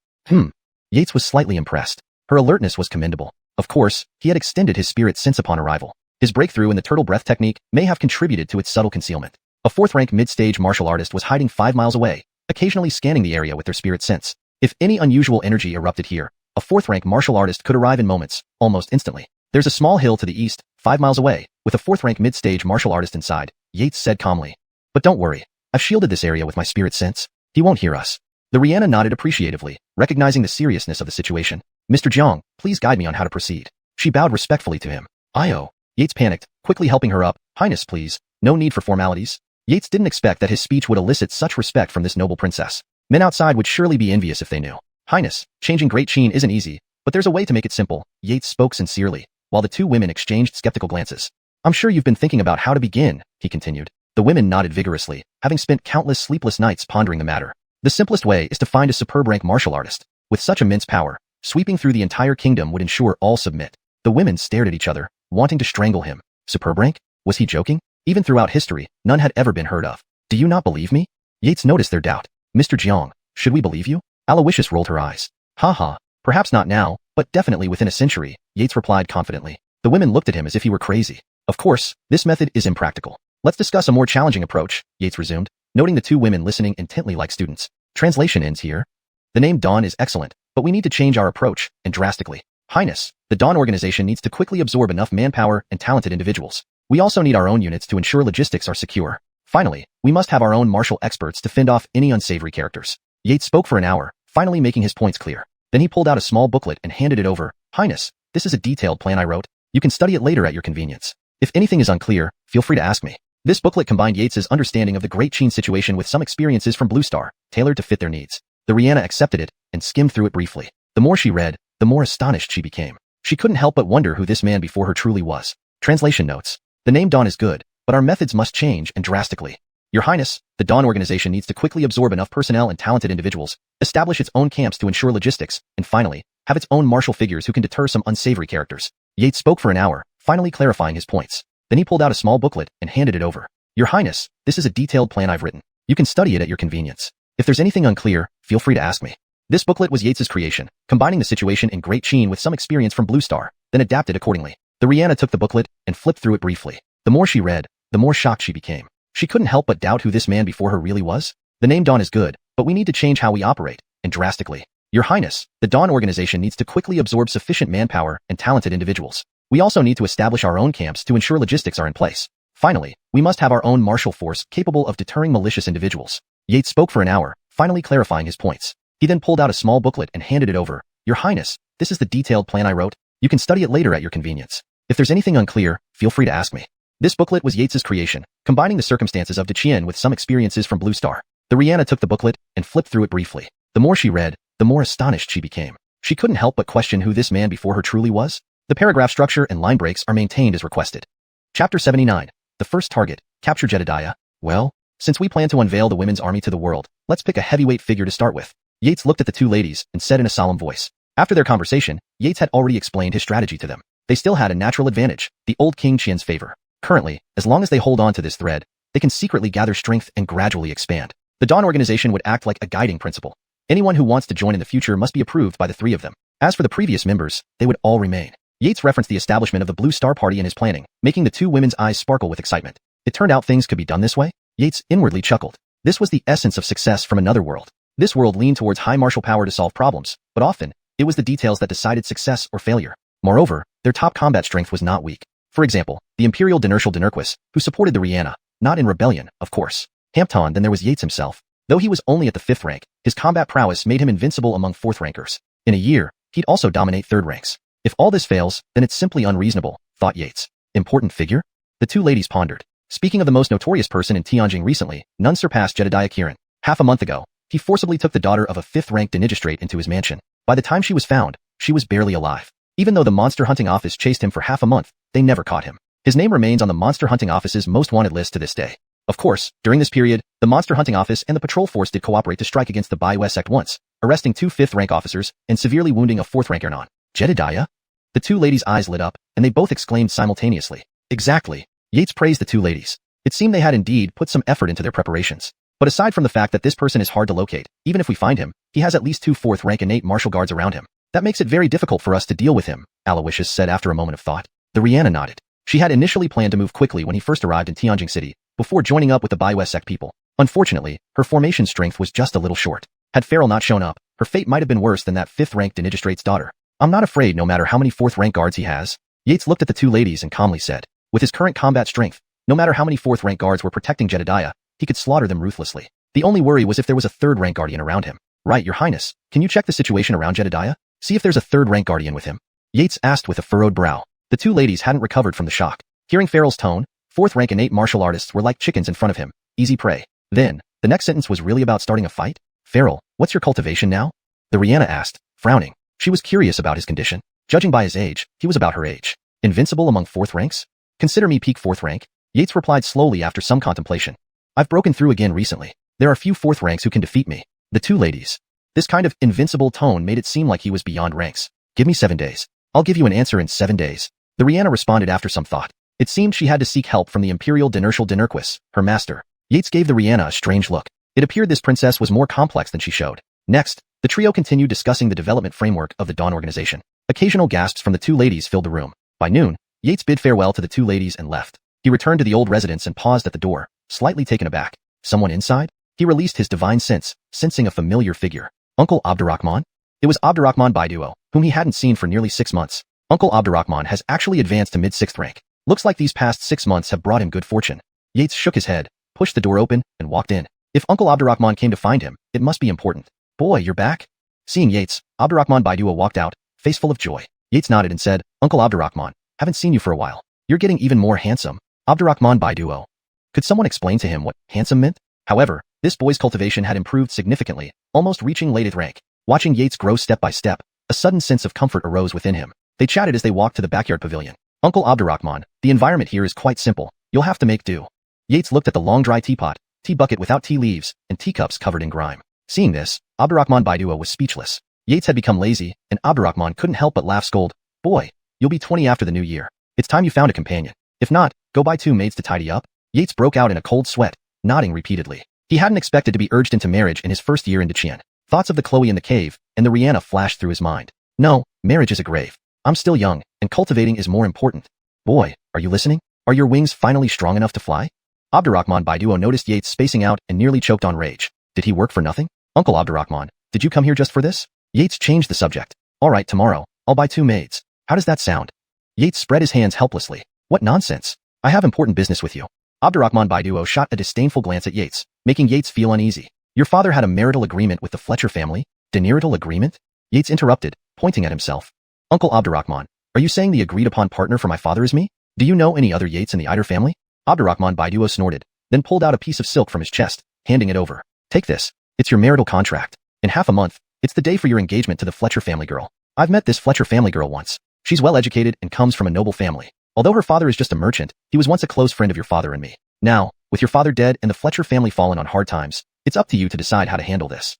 Yates was slightly impressed. Her alertness was commendable. Of course, he had extended his spirit sense upon arrival. His breakthrough in the turtle breath technique may have contributed to its subtle concealment. A 4th-rank mid-stage martial artist was hiding 5 miles away, occasionally scanning the area with their spirit sense. If any unusual energy erupted here, a 4th-rank martial artist could arrive in moments, almost instantly. There's a small hill to the east, 5 miles away, with a 4th-rank mid-stage martial artist inside, Yates said calmly. But don't worry, I've shielded this area with my spirit sense. He won't hear us. The Rihanna nodded appreciatively, recognizing the seriousness of the situation. Mr. Jiang, please guide me on how to proceed. She bowed respectfully to him. Yates panicked, quickly helping her up. Highness, please. No need for formalities. Yates didn't expect that his speech would elicit such respect from this noble princess. Men outside would surely be envious if they knew. Highness, changing Great Qian isn't easy, but there's a way to make it simple. Yates spoke sincerely, while the two women exchanged skeptical glances. I'm sure you've been thinking about how to begin, he continued. The women nodded vigorously, having spent countless sleepless nights pondering the matter. The simplest way is to find a superb rank martial artist. With such immense power, sweeping through the entire kingdom would ensure all submit. The women stared at each other, wanting to strangle him. Superb rank? Was he joking? Even throughout history, none had ever been heard of. Do you not believe me? Yates noticed their doubt. Mr. Jiang, should we believe you? Aloysius rolled her eyes. Ha, perhaps not now, but definitely within a century, Yates replied confidently. The women looked at him as if he were crazy. Of course, this method is impractical. Let's discuss a more challenging approach, Yates resumed, noting the two women listening intently like students. Translation ends here. The name Dawn is excellent, but we need to change our approach, and drastically. Highness, the Dawn organization needs to quickly absorb enough manpower and talented individuals. We also need our own units to ensure logistics are secure. Finally, we must have our own martial experts to fend off any unsavory characters. Yates spoke for an hour, finally making his points clear. Then he pulled out a small booklet and handed it over. Highness, this is a detailed plan I wrote. You can study it later at your convenience. If anything is unclear, feel free to ask me. This booklet combined Yates's understanding of the Great Qian situation with some experiences from Blue Star, tailored to fit their needs. The Rihanna accepted it and skimmed through it briefly. The more she read, the more astonished she became. She couldn't help but wonder who this man before her truly was. Translation notes. The name Dawn is good, but our methods must change and drastically. Your Highness, the Dawn organization needs to quickly absorb enough personnel and talented individuals, establish its own camps to ensure logistics, and finally, have its own martial figures who can deter some unsavory characters. Yates spoke for an hour, finally clarifying his points. Then he pulled out a small booklet and handed it over. Your Highness, this is a detailed plan I've written. You can study it at your convenience. If there's anything unclear, feel free to ask me. This booklet was Yates's creation, combining the situation in Great Qian with some experience from Blue Star, then adapted accordingly. The Rihanna took the booklet and flipped through it briefly. The more she read, the more shocked she became. She couldn't help but doubt who this man before her really was. The name Dawn is good, but we need to change how we operate, and drastically. Your Highness, the Dawn organization needs to quickly absorb sufficient manpower and talented individuals. We also need to establish our own camps to ensure logistics are in place. Finally, we must have our own martial force capable of deterring malicious individuals. Yates spoke for an hour, finally clarifying his points. He then pulled out a small booklet and handed it over. Your Highness, this is the detailed plan I wrote. You can study it later at your convenience. If there's anything unclear, feel free to ask me. This booklet was Yates's creation, combining the circumstances of Qian with some experiences from Blue Star. The Rihanna took the booklet and flipped through it briefly. The more she read, the more astonished she became. She couldn't help but question who this man before her truly was. The paragraph structure and line breaks are maintained as requested. Chapter 79. The first target, capture Jedediah. Well, since we plan to unveil the women's army to the world, let's pick a heavyweight figure to start with. Yates looked at the two ladies and said in a solemn voice. After their conversation, Yates had already explained his strategy to them. They still had a natural advantage, the old King Qian's favor. Currently, as long as they hold on to this thread, they can secretly gather strength and gradually expand. The Dawn organization would act like a guiding principle. Anyone who wants to join in the future must be approved by the three of them. As for the previous members, they would all remain. Yates referenced the establishment of the Blue Star Party in his planning, making the two women's eyes sparkle with excitement. It turned out things could be done this way? Yates inwardly chuckled. This was the essence of success from another world. This world leaned towards high martial power to solve problems, but often, it was the details that decided success or failure. Moreover, their top combat strength was not weak. For example, the Imperial Dinurcial, who supported the Rihanna, not in rebellion, of course. Hampton, then there was Yates himself. Though he was only at the 5th rank, his combat prowess made him invincible among 4th rankers. In a year, he'd also dominate 3rd ranks. If all this fails, then it's simply unreasonable, thought Yates. Important figure? The two ladies pondered. Speaking of the most notorious person in Tianjin recently, none surpassed Jedediah Qian. Half a month ago, he forcibly took the daughter of a 5th-ranked Dinigistrate into his mansion. By the time she was found, she was barely alive. Even though the monster hunting office chased him for half a month, they never caught him. His name remains on the monster hunting office's most wanted list to this day. Of course, during this period, the monster hunting office and the patrol force did cooperate to strike against the Baiwei sect once, arresting 2 5th-rank officers and severely wounding a 4th-rank Ernon. Jedediah? The two ladies' eyes lit up, and they both exclaimed simultaneously. Exactly. Yates praised the two ladies. It seemed they had indeed put some effort into their preparations. But aside from the fact that this person is hard to locate, even if we find him, he has at least 2 4th-rank innate martial guards around him. That makes it very difficult for us to deal with him, Aloysius said after a moment of thought. The Rihanna nodded. She had initially planned to move quickly when he first arrived in Tianjin City, before joining up with the Baiwei sect people. Unfortunately, her formation strength was just a little short. Had Farrell not shown up, her fate might have been worse than that 5th-ranked Dinigistrate's daughter. I'm not afraid no matter how many 4th-rank guards he has. Yates looked at the two ladies and calmly said. With his current combat strength, no matter how many 4th-rank guards were protecting Jedediah, he could slaughter them ruthlessly. The only worry was if there was a 3rd-rank guardian around him. Right, Your Highness, can you check the situation around Jedediah? See if there's a 3rd-rank guardian with him? Yates asked with a furrowed brow. The two ladies hadn't recovered from the shock. Hearing Farrell's tone, 4th-rank innate martial artists were like chickens in front of him, easy prey. Then, the next sentence was really about starting a fight? Farrell, what's your cultivation now? The Rihanna asked, frowning. She was curious about his condition. Judging by his age, he was about her age. Invincible among 4th ranks? Consider me peak 4th rank. Yates replied slowly after some contemplation. I've broken through again recently. There are few 4th ranks who can defeat me. The two ladies. This kind of invincible tone made it seem like he was beyond ranks. Give me 7 days. I'll give you an answer in 7 days. The Rihanna responded after some thought. It seemed she had to seek help from the Imperial Dinurcial, her master. Yates gave the Rihanna a strange look. It appeared this princess was more complex than she showed. Next, the trio continued discussing the development framework of the Dawn organization. Occasional gasps from the two ladies filled the room. By noon, Yates bid farewell to the two ladies and left. He returned to the old residence and paused at the door, slightly taken aback. Someone inside? He released his divine sense, sensing a familiar figure. Uncle Abdurrahman? It was Abdurrahman Baiduo, whom he hadn't seen for nearly 6 months. Uncle Abdurrahman has actually advanced to mid-6th rank. Looks like these past 6 months have brought him good fortune. Yates shook his head, pushed the door open, and walked in. If Uncle Abdurrahman came to find him, it must be important. Boy, you're back? Seeing Yates, Abdurrahman Baiduo walked out, face full of joy. Yates nodded and said, Uncle Abdurrahman, haven't seen you for a while. You're getting even more handsome. Abdurrahman Baiduo. Could someone explain to him what handsome meant? However, this boy's cultivation had improved significantly, almost reaching late 8th rank. Watching Yates grow step by step, A sudden sense of comfort arose within him. They chatted as they walked to the backyard pavilion. Uncle Abdurrahman, the environment here is quite simple. You'll have to make do. Yates looked at the long dry teapot, tea bucket without tea leaves, and teacups covered in grime. Seeing this, Abdurrahman Baidua was speechless. Yates had become lazy, and Abdurrahman couldn't help but laugh scold. Boy, you'll be 20 after the new year. It's time you found a companion. If not, go buy 2 maids to tidy up. Yates broke out in a cold sweat, nodding repeatedly. He hadn't expected to be urged into marriage in his first year into Qian. Thoughts of the Chloe in the cave, and the Rihanna flashed through his mind. No, marriage is a grave. I'm still young, and cultivating is more important. Boy, are you listening? Are your wings finally strong enough to fly? Abdurrahman Baiduo noticed Yates spacing out and nearly choked on rage. Did he work for nothing? Uncle Abdurrahman, did you come here just for this? Yates changed the subject. All right, tomorrow, I'll buy 2 maids. How does that sound? Yates spread his hands helplessly. What nonsense. I have important business with you. Abdurrahman Baiduo shot a disdainful glance at Yates, making Yates feel uneasy. Your father had a marital agreement with the Fletcher family? Dinarital agreement? Yates interrupted, pointing at himself. Uncle Abdurrahman, are you saying the agreed-upon partner for my father is me? Do you know any other Yates in the Eider family? Abdurrahman Baiduo snorted, then pulled out a piece of silk from his chest, handing it over. Take this. It's your marital contract. In half a month, it's the day for your engagement to the Fletcher family girl. I've met this Fletcher family girl once. She's well-educated and comes from a noble family. Although her father is just a merchant, he was once a close friend of your father and me. Now, with your father dead and the Fletcher family fallen on hard times, it's up to you to decide how to handle this.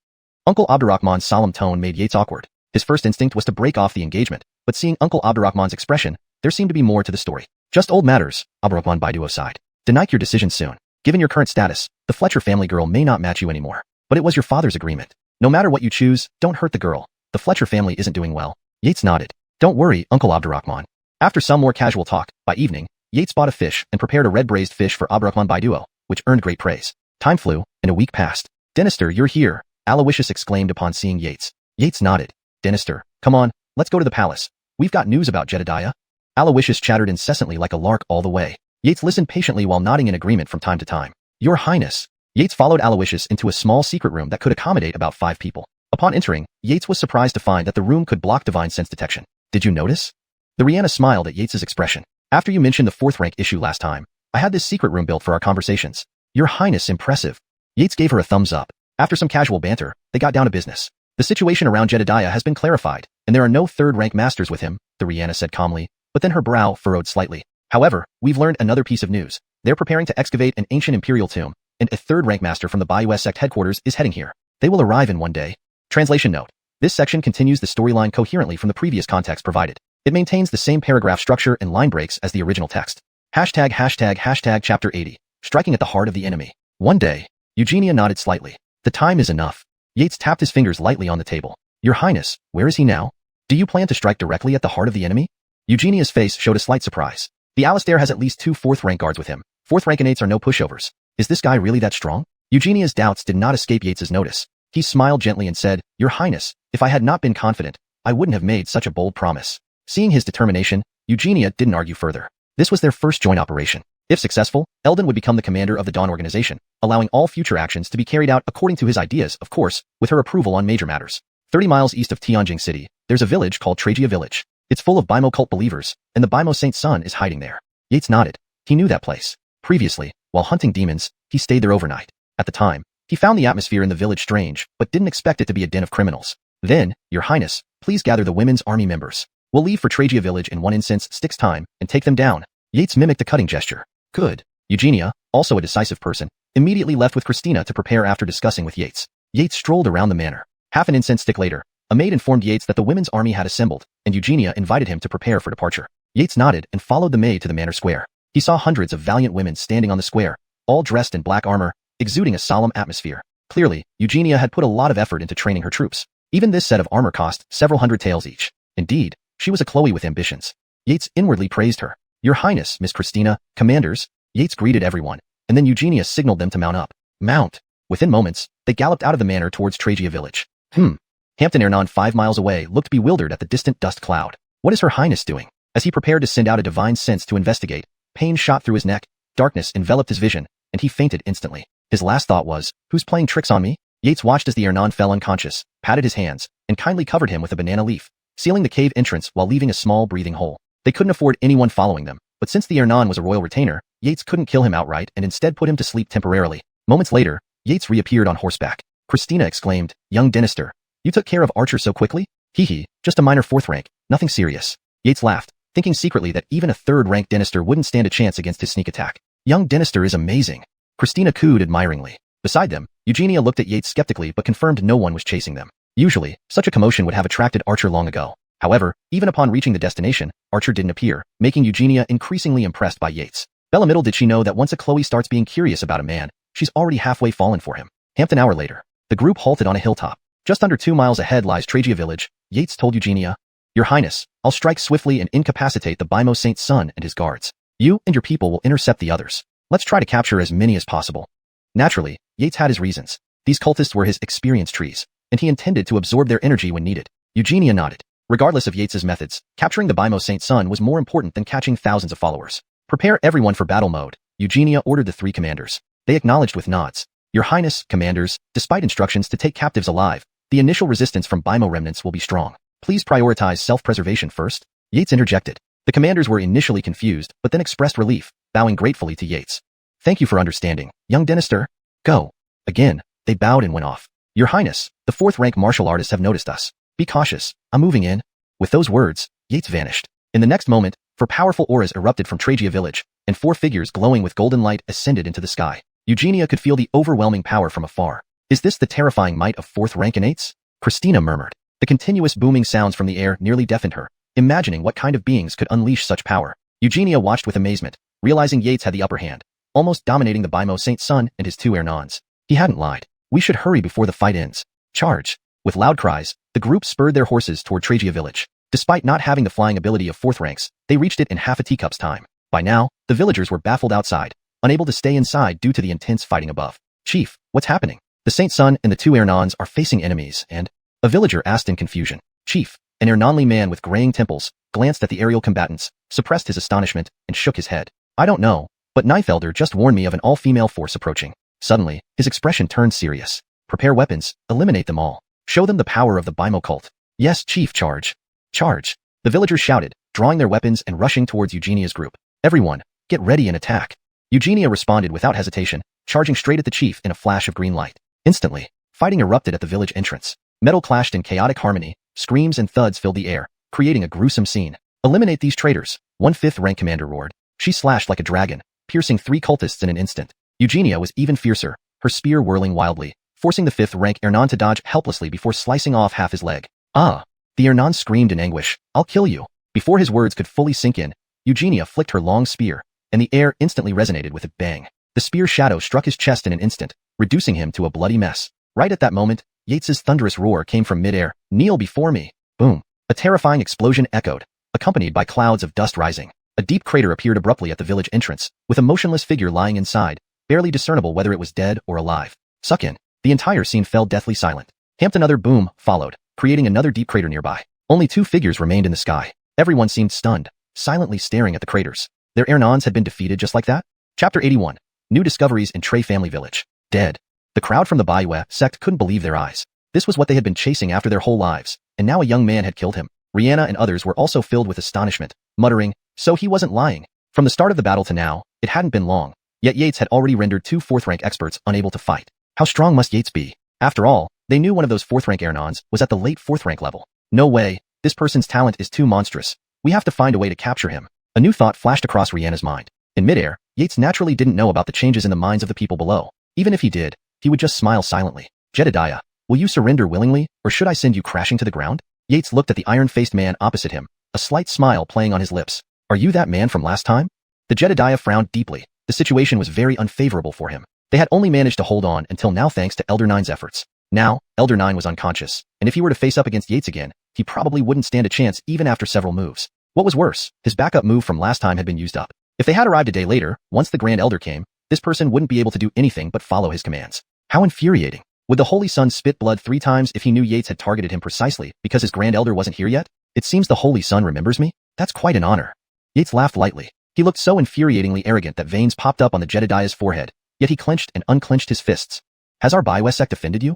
Uncle Abdurrahman's solemn tone made Yates awkward. His first instinct was to break off the engagement, but seeing Uncle Abdurrahman's expression, there seemed to be more to the story. Just old matters, Abdurrahman Baiduo sighed. Deny your decision soon. Given your current status, the Fletcher family girl may not match you anymore. But it was your father's agreement. No matter what you choose, don't hurt the girl. The Fletcher family isn't doing well. Yates nodded. Don't worry, Uncle Abdurrahman. After some more casual talk, by evening, Yates bought a fish and prepared a red braised fish for Abdurrahman Baiduo, which earned great praise. Time flew, and a week passed. Dynasty, you're here, Aloysius exclaimed upon seeing Yates. Yates nodded. Dynasty, come on, let's go to the palace. We've got news about Jedediah. Aloysius chattered incessantly like a lark all the way. Yates listened patiently while nodding in agreement from time to time. Your Highness. Yates followed Aloysius into a small secret room that could accommodate about 5 people. Upon entering, Yates was surprised to find that the room could block divine sense detection. Did you notice? The Rihanna smiled at Yates's expression. After you mentioned the 4th rank issue last time, I had this secret room built for our conversations. Your Highness, impressive. Yates gave her a thumbs up. After some casual banter, they got down to business. The situation around Jedediah has been clarified, and there are no 3rd rank masters with him, the Rihanna said calmly, but then her brow furrowed slightly. However, we've learned another piece of news. They're preparing to excavate an ancient imperial tomb, and a 3rd rank master from the Baiyu sect headquarters is heading here. They will arrive in one day. Translation note. This section continues the storyline coherently from the previous context provided. It maintains the same paragraph structure and line breaks as the original text. #### chapter 80. Striking at the heart of the enemy. One day, Eugenia nodded slightly. The time is enough. Yates tapped his fingers lightly on the table. Your Highness, where is he now? Do you plan to strike directly at the heart of the enemy? Eugenia's face showed a slight surprise. The Alistair has at least 2 4th rank guards with him. 4th rank innates are no pushovers. Is this guy really that strong? Eugenia's doubts did not escape Yates's notice. He smiled gently and said, Your Highness, if I had not been confident, I wouldn't have made such a bold promise. Seeing his determination, Eugenia didn't argue further. This was their first joint operation. If successful, Eldon would become the commander of the Dawn organization, allowing all future actions to be carried out according to his ideas, of course, with her approval on major matters. 30 miles east of Tianjing City, there's a village called Tragia Village. It's full of Bimo cult believers, and the Bimo Saint Sun is hiding there. Yates nodded. He knew that place. Previously, while hunting demons, he stayed there overnight. At the time, he found the atmosphere in the village strange, but didn't expect it to be a den of criminals. Then, Your Highness, please gather the women's army members. We'll leave for Tragia Village in 1 incense sticks time and take them down. Yates mimicked a cutting gesture. Good. Eugenia, also a decisive person, immediately left with Christina to prepare after discussing with Yates. Yates strolled around the manor. Half an incense stick later, a maid informed Yates that the women's army had assembled, and Eugenia invited him to prepare for departure. Yates nodded and followed the maid to the manor square. He saw hundreds of valiant women standing on the square, all dressed in black armor, exuding a solemn atmosphere. Clearly, Eugenia had put a lot of effort into training her troops. Even this set of armor cost several hundred taels each. Indeed, she was a Chloe with ambitions. Yates inwardly praised her. Your Highness, Miss Christina, commanders. Yates greeted everyone, and then Eugenia signaled them to mount up. Mount. Within moments, they galloped out of the manor towards Tragia Village. Hampton Ernon 5 miles away looked bewildered at the distant dust cloud. What is Her Highness doing? As he prepared to send out a divine sense to investigate, pain shot through his neck, darkness enveloped his vision, and he fainted instantly. His last thought was, who's playing tricks on me? Yates watched as the Ernon fell unconscious, patted his hands, and kindly covered him with a banana leaf, sealing the cave entrance while leaving a small breathing hole. They couldn't afford anyone following them, but since the Ernon was a royal retainer, Yates couldn't kill him outright and instead put him to sleep temporarily. Moments later, Yates reappeared on horseback. Christina exclaimed, Young Dynasty, you took care of Archer so quickly? Hee, just a minor 4th rank, nothing serious. Yates laughed, thinking secretly that even a 3rd-rank Dynasty wouldn't stand a chance against his sneak attack. Young Dynasty is amazing. Christina cooed admiringly. Beside them, Eugenia looked at Yates skeptically but confirmed no one was chasing them. Usually, such a commotion would have attracted Archer long ago. However, even upon reaching the destination, Archer didn't appear, making Eugenia increasingly impressed by Yates. Little did she know that once a Chloe starts being curious about a man, she's already halfway fallen for him. An hour later, the group halted on a hilltop. Just under 2 miles ahead lies Tragia village. Yates told Eugenia, "Your Highness, I'll strike swiftly and incapacitate the Bimo Saint's son and his guards. You and your people will intercept the others. Let's try to capture as many as possible." Naturally, Yates had his reasons. These cultists were his experience trees, and he intended to absorb their energy when needed. Eugenia nodded. Regardless of Yates's methods, capturing the Bimo Saint's son was more important than catching thousands of followers. "Prepare everyone for battle mode," Eugenia ordered the 3 commanders. They acknowledged with nods. "Your Highness, commanders, despite instructions to take captives alive, the initial resistance from Bimo remnants will be strong. Please prioritize self-preservation first." Yates interjected. The commanders were initially confused, but then expressed relief, bowing gratefully to Yates. "Thank you for understanding, young Dynasty. Go." Again, they bowed and went off. "Your Highness, the 4th-rank martial artists have noticed us. Be cautious, I'm moving in." With those words, Yates vanished. In the next moment, 4 powerful auras erupted from Tragia village, and 4 figures glowing with golden light ascended into the sky. Eugenia could feel the overwhelming power from afar. "Is this the terrifying might of 4th-rank innates?" Christina murmured. The continuous booming sounds from the air nearly deafened her, imagining what kind of beings could unleash such power. Eugenia watched with amazement, realizing Yates had the upper hand, almost dominating the Bimo Saint's son and his 2 Ernons. He hadn't lied. "We should hurry before the fight ends. Charge." With loud cries, the group spurred their horses toward Tragia village. Despite not having the flying ability of 4th ranks, they reached it in half a teacup's time. By now, the villagers were baffled outside, unable to stay inside due to the intense fighting above. "Chief, what's happening?" "The Saint's son and the 2 Ernons are facing enemies and—" a villager asked in confusion. "Chief," an Ernonly man with graying temples, glanced at the aerial combatants, suppressed his astonishment, and shook his head. "I don't know, but Ninth Elder just warned me of an all-female force approaching." Suddenly, his expression turned serious. "Prepare weapons, eliminate them all. Show them the power of the Bimo cult." "Yes, Chief, charge." "Charge." The villagers shouted, drawing their weapons and rushing towards Eugenia's group. "Everyone, get ready and attack." Eugenia responded without hesitation, charging straight at the chief in a flash of green light. Instantly, fighting erupted at the village entrance. Metal clashed in chaotic harmony, screams and thuds filled the air, creating a gruesome scene. "Eliminate these traitors," one 5th-rank commander roared. She slashed like a dragon, piercing 3 cultists in an instant. Eugenia was even fiercer, her spear whirling wildly, forcing the 5th-rank Ernon to dodge helplessly before slicing off half his leg. "Ah!" The Ernon screamed in anguish. "I'll kill you." Before his words could fully sink in, Eugenia flicked her long spear, and the air instantly resonated with a bang. The spear shadow struck his chest in an instant, reducing him to a bloody mess. Right at that moment, Yates's thunderous roar came from midair. "Kneel before me." Boom. A terrifying explosion echoed, accompanied by clouds of dust rising. A deep crater appeared abruptly at the village entrance, with a motionless figure lying inside, barely discernible whether it was dead or alive. Suck in. The entire scene fell deathly silent. Another boom followed, creating another deep crater nearby. Only 2 figures remained in the sky. Everyone seemed stunned, silently staring at the craters. Their Ernons had been defeated just like that? Chapter 81. New discoveries in Trey family village. Dead. The crowd from the Baiwe sect couldn't believe their eyes. This was what they had been chasing after their whole lives, and now a young man had killed him. Rihanna and others were also filled with astonishment, muttering, "So he wasn't lying." From the start of the battle to now, it hadn't been long, yet Yates had already rendered 2 4th-rank experts unable to fight. How strong must Yates be? After all, they knew one of those 4th-rank Ernons was at the late 4th-rank level. No way, this person's talent is too monstrous. We have to find a way to capture him. A new thought flashed across Rihanna's mind. In midair, Yates naturally didn't know about the changes in the minds of the people below. Even if he did, he would just smile silently. "Jedediah, will you surrender willingly, or should I send you crashing to the ground?" Yates looked at the iron-faced man opposite him, a slight smile playing on his lips. "Are you that man from last time?" The Jedediah frowned deeply. The situation was very unfavorable for him. They had only managed to hold on until now thanks to Elder Nine's efforts. Now, Elder Nine was unconscious, and if he were to face up against Yates again, he probably wouldn't stand a chance even after several moves. What was worse, his backup move from last time had been used up. If they had arrived a day later, once the Grand Elder came, this person wouldn't be able to do anything but follow his commands. How infuriating. Would the Holy Sun spit blood 3 times if he knew Yates had targeted him precisely because his Grand Elder wasn't here yet? "It seems the Holy Sun remembers me? That's quite an honor." Yates laughed lightly. He looked so infuriatingly arrogant that veins popped up on the Jedediah's forehead, yet he clenched and unclenched his fists. "Has our Baiwe sect offended you?"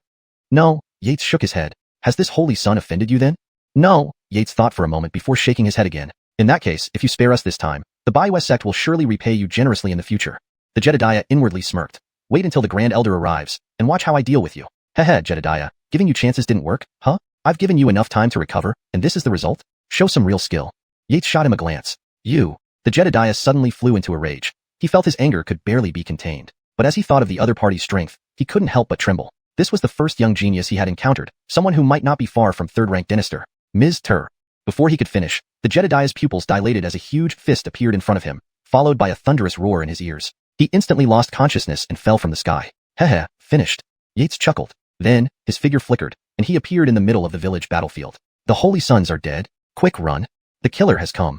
"No," Yates shook his head. "Has this Holy Sun offended you then?" "No," Yates thought for a moment before shaking his head again. "In that case, if you spare us this time, the Baiwe sect will surely repay you generously in the future." The Jedediah inwardly smirked. "Wait until the Grand Elder arrives, and watch how I deal with you." "Heh, Jedediah, giving you chances didn't work, huh? I've given you enough time to recover, and this is the result? Show some real skill. Yates shot him a glance. You. The Jedediah suddenly flew into a rage. He felt his anger could barely be contained. But as he thought of the other party's strength, he couldn't help but tremble. This was the first young genius he had encountered, someone who might not be far from third-rank Dynasty. Ms. Tur. Before he could finish, the Jedediah's pupils dilated as a huge fist appeared in front of him, followed by a thunderous roar in his ears. He instantly lost consciousness and fell from the sky. Heh, finished. Yates chuckled. Then, his figure flickered, and he appeared in the middle of the village battlefield. The Holy Sons are dead. Quick run. The killer has come.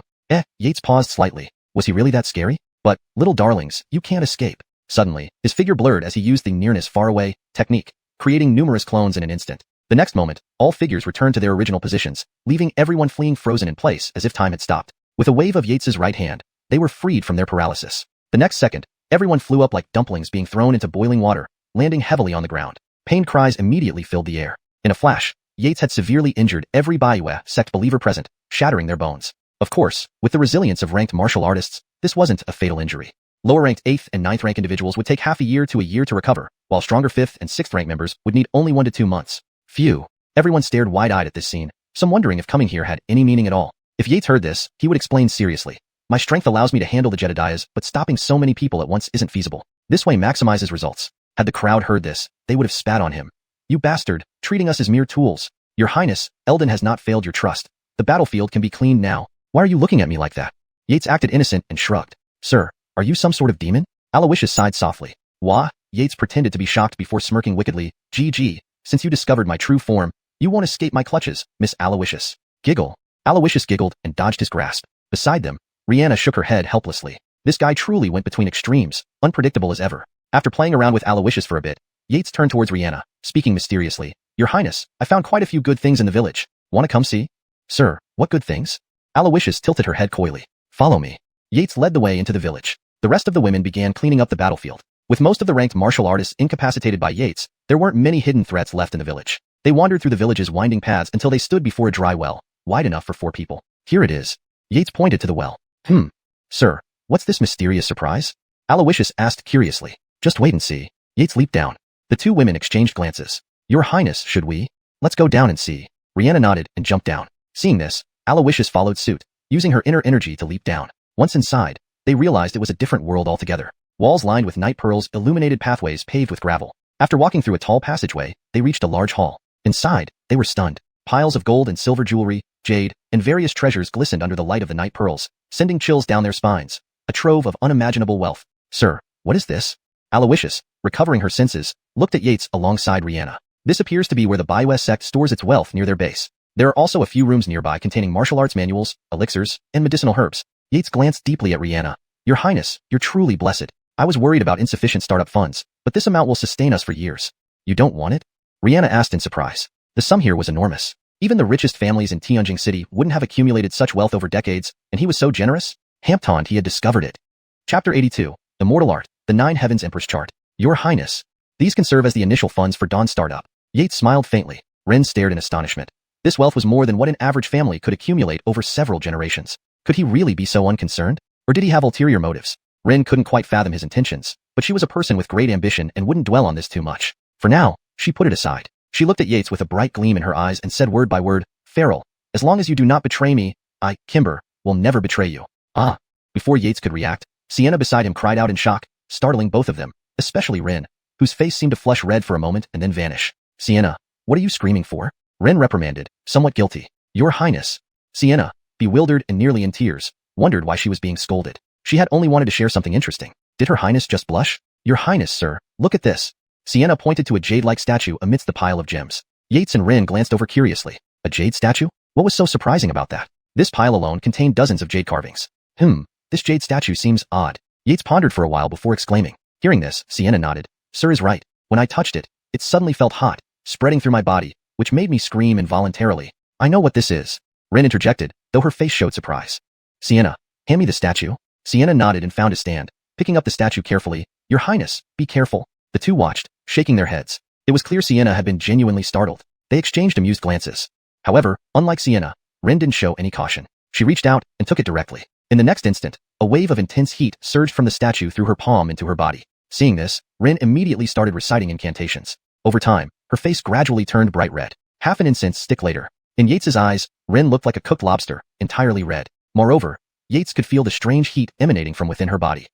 Yates paused slightly. Was he really that scary? But, little darlings, you can't escape. Suddenly, his figure blurred as he used the nearness far away technique, creating numerous clones in an instant. The next moment, all figures returned to their original positions, leaving everyone fleeing frozen in place as if time had stopped. With a wave of Yates's right hand, they were freed from their paralysis. The next second, everyone flew up like dumplings being thrown into boiling water, landing heavily on the ground. Pained cries immediately filled the air. In a flash, Yates had severely injured every Baiwe sect believer present, shattering their bones. Of course, with the resilience of ranked martial artists, this wasn't a fatal injury. Lower-ranked 8th and 9th rank individuals would take half a year to recover, while stronger 5th and 6th rank members would need only 1 to 2 months. Phew. Everyone stared wide-eyed at this scene, some wondering if coming here had any meaning at all. If Yates heard this, he would explain seriously. My strength allows me to handle the Jedediahs, but stopping so many people at once isn't feasible. This way maximizes results. Had the crowd heard this, they would have spat on him. You bastard, treating us as mere tools. Your Highness, Eldon has not failed your trust. The battlefield can be cleaned now. Why are you looking at me like that? Yates acted innocent and shrugged. Sir, are you some sort of demon? Aloysius sighed softly. Wah? Yates pretended to be shocked before smirking wickedly. GG, since you discovered my true form, you won't escape my clutches, Miss Aloysius. Giggle. Aloysius giggled and dodged his grasp. Beside them, Rihanna shook her head helplessly. This guy truly went between extremes, unpredictable as ever. After playing around with Aloysius for a bit, Yates turned towards Rihanna, speaking mysteriously. Your Highness, I found quite a few good things in the village. Wanna come see? Sir, what good things? Aloysius tilted her head coyly. Follow me. Yates led the way into the village. The rest of the women began cleaning up the battlefield. With most of the ranked martial artists incapacitated by Yates, there weren't many hidden threats left in the village. They wandered through the village's winding paths until they stood before a dry well, wide enough for 4 people. Here it is. Yates pointed to the well. Sir, what's this mysterious surprise? Aloysius asked curiously. Just wait and see. Yates leaped down. The 2 women exchanged glances. Your Highness, should we? Let's go down and see. Rihanna nodded and jumped down. Seeing this, Aloysius followed suit, using her inner energy to leap down. Once inside, they realized it was a different world altogether. Walls lined with night pearls, illuminated pathways paved with gravel. After walking through a tall passageway, they reached a large hall. Inside, they were stunned. Piles of gold and silver jewelry, jade, and various treasures glistened under the light of the night pearls, sending chills down their spines. A trove of unimaginable wealth. Sir, what is this? Aloysius, recovering her senses, looked at Yates alongside Rihanna. This appears to be where the Baiwe sect stores its wealth near their base. There are also a few rooms nearby containing martial arts manuals, elixirs, and medicinal herbs. Yates glanced deeply at Rihanna. Your Highness, you're truly blessed. I was worried about insufficient startup funds, but this amount will sustain us for years. You don't want it? Rihanna asked in surprise. The sum here was enormous. Even the richest families in Tianjing City wouldn't have accumulated such wealth over decades, and he was so generous? Hampton he had discovered it. Chapter 82. Immortal Art, the 9 Heavens Empress Chart. Your Highness. These can serve as the initial funds for Dawn's startup. Yates smiled faintly. Ren stared in astonishment. This wealth was more than what an average family could accumulate over several generations. Could he really be so unconcerned? Or did he have ulterior motives? Ren couldn't quite fathom his intentions, but she was a person with great ambition and wouldn't dwell on this too much. For now, she put it aside. She looked at Yates with a bright gleam in her eyes and said word by word, Farrell, as long as you do not betray me, I, Kimber, will never betray you. Ah. Before Yates could react, Sienna beside him cried out in shock, startling both of them, especially Ren, whose face seemed to flush red for a moment and then vanish. Sienna, what are you screaming for? Ren reprimanded, somewhat guilty. Your Highness. Sienna, bewildered and nearly in tears, wondered why she was being scolded. She had only wanted to share something interesting. Did Her Highness just blush? Your Highness, sir, look at this. Sienna pointed to a jade-like statue amidst the pile of gems. Yates and Ren glanced over curiously. A jade statue? What was so surprising about that? This pile alone contained dozens of jade carvings. This jade statue seems odd. Yates pondered for a while before exclaiming. Hearing this, Sienna nodded. Sir is right. When I touched it, it suddenly felt hot, spreading through my body, which made me scream involuntarily. I know what this is. Ren interjected, though her face showed surprise. Sienna, hand me the statue. Sienna nodded and found a stand, picking up the statue carefully. Your Highness, be careful. The two watched, shaking their heads. It was clear Sienna had been genuinely startled. They exchanged amused glances. However, unlike Sienna, Ren didn't show any caution. She reached out and took it directly. In the next instant, a wave of intense heat surged from the statue through her palm into her body. Seeing this, Ren immediately started reciting incantations. Over time, her face gradually turned bright red. Half an incense stick later. In Yates's eyes, Rin looked like a cooked lobster, entirely red. Moreover, Yates could feel the strange heat emanating from within her body.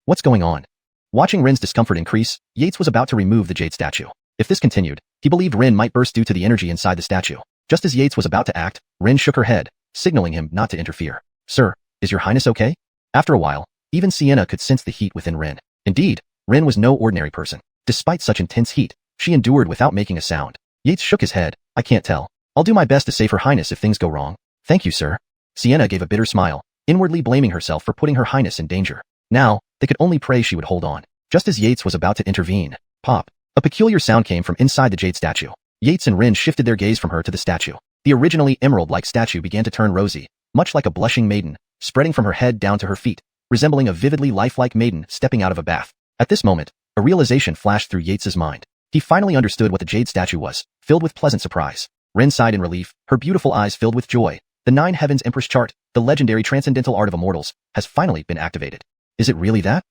What's going on? Watching Rin's discomfort increase, Yates was about to remove the jade statue. If this continued, he believed Rin might burst due to the energy inside the statue. Just as Yates was about to act, Rin shook her head, signaling him not to interfere. Sir, is your highness okay? After a while, even Xianxia could sense the heat within Rin. Indeed, Rin was no ordinary person. Despite such intense heat, she endured without making a sound. Yates shook his head. I can't tell. I'll do my best to save her highness if things go wrong. Thank you, sir. Xianxia gave a bitter smile, inwardly blaming herself for putting her highness in danger. Now, they could only pray she would hold on. Just as Yates was about to intervene, pop! A peculiar sound came from inside the jade statue. Yates and Rin shifted their gaze from her to the statue. The originally emerald-like statue began to turn rosy, much like a blushing maiden, spreading from her head down to her feet, resembling a vividly lifelike maiden stepping out of a bath. At this moment, a realization flashed through Yates's mind. He finally understood what the jade statue was, filled with pleasant surprise. Rin sighed in relief, her beautiful eyes filled with joy. The 9 Heavens Empress chart, the legendary transcendental art of immortals, has finally been activated. Is it really that?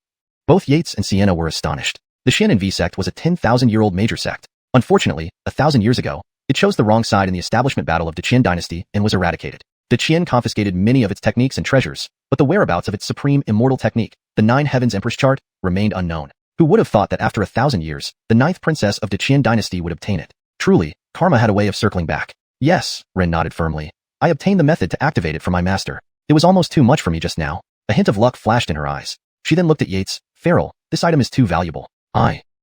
Both Yates and Xianxia were astonished. The Qian V sect was a 10,000-year-old major sect. Unfortunately, 1,000 years ago, it chose the wrong side in the establishment battle of the Qian dynasty and was eradicated. The Qian confiscated many of its techniques and treasures, but the whereabouts of its supreme immortal technique, the 9 Heavens Empress chart, remained unknown. Who would have thought that after 1,000 years, the 9th princess of the Qian dynasty would obtain it? Truly, karma had a way of circling back. Yes, Rin nodded firmly. I obtained the method to activate it for my master. It was almost too much for me just now. A hint of luck flashed in her eyes. She then looked at Yates. Farrell, this item is too valuable.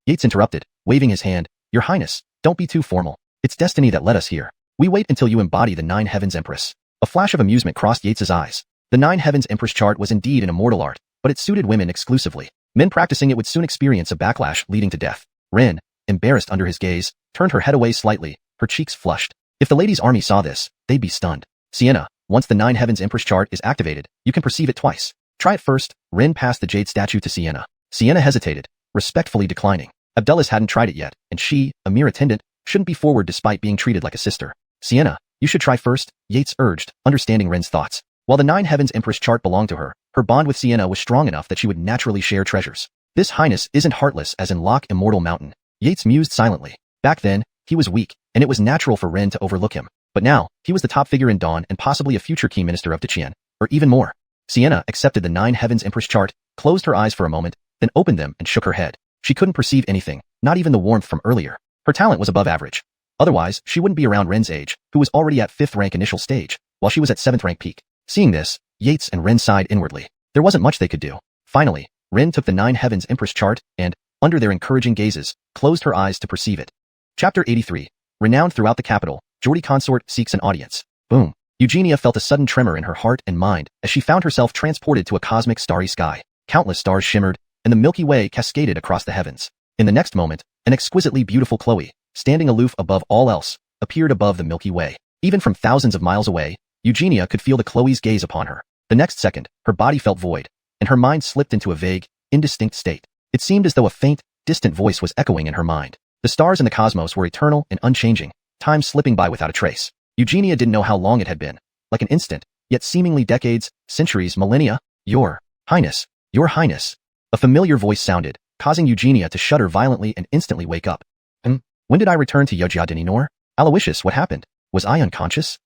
Yates interrupted, waving his hand. Your highness, don't be too formal. It's destiny that led us here. We wait until you embody the 9 Heavens Empress. A flash of amusement crossed Yates's eyes. The 9 Heavens Empress chart was indeed an immortal art, but it suited women exclusively. Men practicing it would soon experience a backlash leading to death. Rin, embarrassed under his gaze, turned her head away slightly, her cheeks flushed. If the ladies' army saw this, they'd be stunned. Xianxia, once the 9 Heavens Empress chart is activated, you can perceive it twice. Try it first. Rin passed the jade statue to Xianxia. Xianxia hesitated, respectfully declining. Abdullah's hadn't tried it yet, and she, a mere attendant, shouldn't be forward despite being treated like a sister. Xianxia, you should try first, Yates urged, understanding Rin's thoughts. While the 9 Heavens Empress chart belonged to her, her bond with Xianxia was strong enough that she would naturally share treasures. This highness isn't heartless as in Loch Immortal Mountain. Yates mused silently. Back then, he was weak, and it was natural for Rin to overlook him. But now, he was the top figure in Dawn and possibly a future key minister of Qian, or even more. Xianxia accepted the 9 Heavens Empress chart, closed her eyes for a moment, then opened them and shook her head. She couldn't perceive anything, not even the warmth from earlier. Her talent was above average. Otherwise, she wouldn't be around Rin's age, who was already at 5th rank initial stage, while she was at 7th rank peak. Seeing this, Yates and Rin sighed inwardly. There wasn't much they could do. Finally, Rin took the 9 Heavens Empress chart and, under their encouraging gazes, closed her eyes to perceive it. Chapter 83. Renowned throughout the capital, Geordie consort seeks an audience. Boom. Eugenia felt a sudden tremor in her heart and mind as she found herself transported to a cosmic starry sky. Countless stars shimmered, and the Milky Way cascaded across the heavens. In the next moment, an exquisitely beautiful Chloe, standing aloof above all else, appeared above the Milky Way. Even from thousands of miles away, Eugenia could feel the Chloe's gaze upon her. The next second, her body felt void, and her mind slipped into a vague, indistinct state. It seemed as though a faint, distant voice was echoing in her mind. The stars in the cosmos were eternal and unchanging, time slipping by without a trace. Eugenia didn't know how long it had been. Like an instant, yet seemingly decades, centuries, millennia. Your Highness, Your Highness. A familiar voice sounded, causing Eugenia to shudder violently and instantly wake up. When did I return to Wuxia Dinor? Aloysius, what happened? Was I unconscious?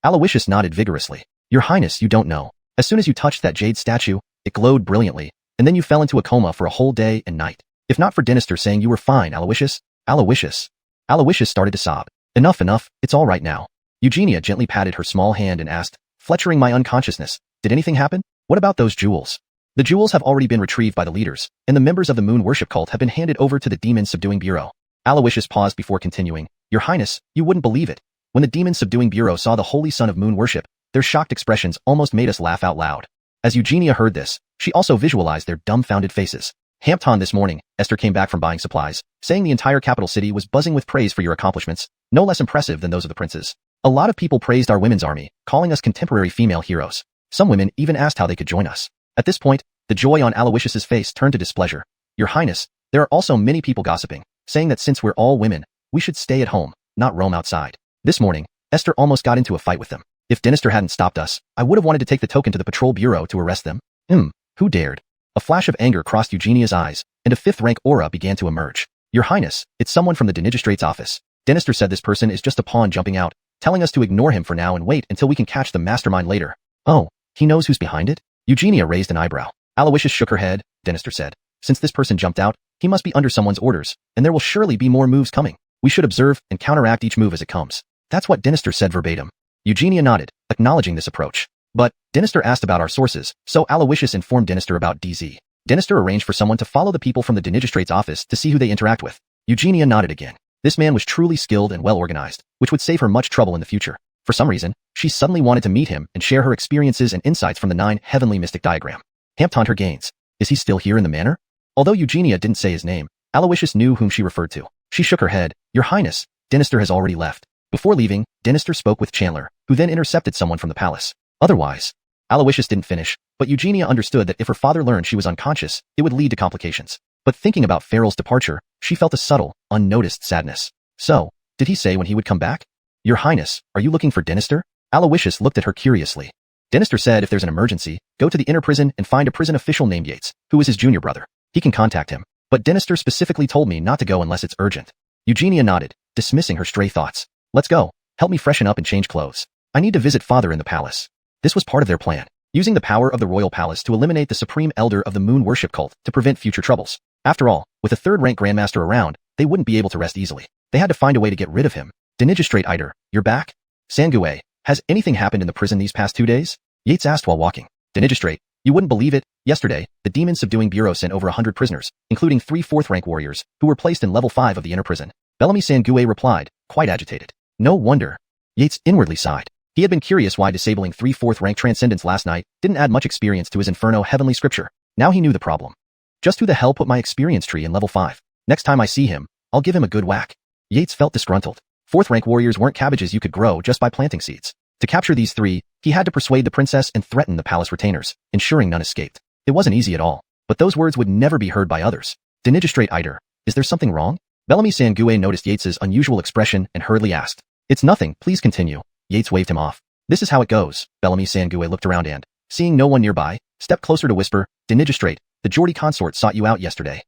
Aloysius nodded vigorously. Your Highness, you don't know. As soon as you touched that jade statue, it glowed brilliantly, and then you fell into a coma for a whole day and night. If not for Dynasty saying you were fine, Aloysius. Aloysius started to sob. Enough, it's all right now. Eugenia gently patted her small hand and asked, fletchering my unconsciousness, did anything happen? What about those jewels? The jewels have already been retrieved by the leaders, and the members of the moon worship cult have been handed over to the demon subduing bureau. Aloysius paused before continuing, Your Highness, you wouldn't believe it. When the demon subduing bureau saw the holy son of moon worship, their shocked expressions almost made us laugh out loud. As Eugenia heard this, she also visualized their dumbfounded faces. Hampton this morning, Esther came back from buying supplies, saying the entire capital city was buzzing with praise for your accomplishments, no less impressive than those of the princes. A lot of people praised our women's army, calling us contemporary female heroes. Some women even asked how they could join us. At this point, the joy on Aloysius's face turned to displeasure. Your Highness, there are also many people gossiping, saying that since we're all women, we should stay at home, not roam outside. This morning, Esther almost got into a fight with them. If Dynasty hadn't stopped us, I would have wanted to take the token to the patrol bureau to arrest them. Who dared? A flash of anger crossed Eugenia's eyes, and a 5th rank aura began to emerge. Your Highness, it's someone from the Dinigistrate's office. Dynasty said this person is just a pawn jumping out, telling us to ignore him for now and wait until we can catch the mastermind later. Oh, he knows who's behind it? Eugenia raised an eyebrow. Aloysius shook her head. Dynasty said, since this person jumped out, he must be under someone's orders, and there will surely be more moves coming. We should observe and counteract each move as it comes. That's what Dynasty said verbatim. Eugenia nodded, acknowledging this approach. But Dynasty asked about our sources, so Aloysius informed Dynasty about DZ. Dynasty arranged for someone to follow the people from the Dinigistrate's office to see who they interact with. Eugenia nodded again. This man was truly skilled and well-organized, which would save her much trouble in the future. For some reason, she suddenly wanted to meet him and share her experiences and insights from the 9 heavenly mystic diagram. Hampton her gains. Is he still here in the manor? Although Eugenia didn't say his name, Aloysius knew whom she referred to. She shook her head. Your Highness, Dynasty has already left. Before leaving, Dynasty spoke with Chandler, who then intercepted someone from the palace. Otherwise, Aloysius didn't finish, but Eugenia understood that if her father learned she was unconscious, it would lead to complications. But thinking about Farrell's departure, she felt a subtle, unnoticed sadness. So, did he say when he would come back? Your Highness, are you looking for Dynasty? Aloysius looked at her curiously. Dynasty said if there's an emergency, go to the inner prison and find a prison official named Yates, who is his junior brother. He can contact him. But Dynasty specifically told me not to go unless it's urgent. Eugenia nodded, dismissing her stray thoughts. Let's go. Help me freshen up and change clothes. I need to visit father in the palace. This was part of their plan, using the power of the royal palace to eliminate the supreme elder of the moon worship cult to prevent future troubles. After all, with a third-rank grandmaster around, they wouldn't be able to rest easily. They had to find a way to get rid of him. Dinigistrate Eider, you're back? Sangue, has anything happened in the prison these past 2 days? Yates asked while walking. Dinigistrate, you wouldn't believe it. Yesterday, the demon subduing bureau sent over 100 prisoners, including 3 fourth-rank warriors, who were placed in level 5 of the inner prison. Bellamy Sangue replied, quite agitated. No wonder. Yates inwardly sighed. He had been curious why disabling 3 fourth-rank transcendents last night didn't add much experience to his Inferno heavenly scripture. Now he knew the problem. Just who the hell put my experience tree in level 5? Next time I see him, I'll give him a good whack. Yates felt disgruntled. 4th-rank warriors weren't cabbages you could grow just by planting seeds. To capture these 3, he had to persuade the princess and threaten the palace retainers, ensuring none escaped. It wasn't easy at all, but those words would never be heard by others. Dinigistrate Eider, is there something wrong? Bellamy Sangue noticed Yates's unusual expression and hurriedly asked. It's nothing, please continue. Yates waved him off. This is how it goes. Bellamy Sangue looked around and, seeing no one nearby, stepped closer to whisper, Dinigistrate, the Geordie consort sought you out yesterday.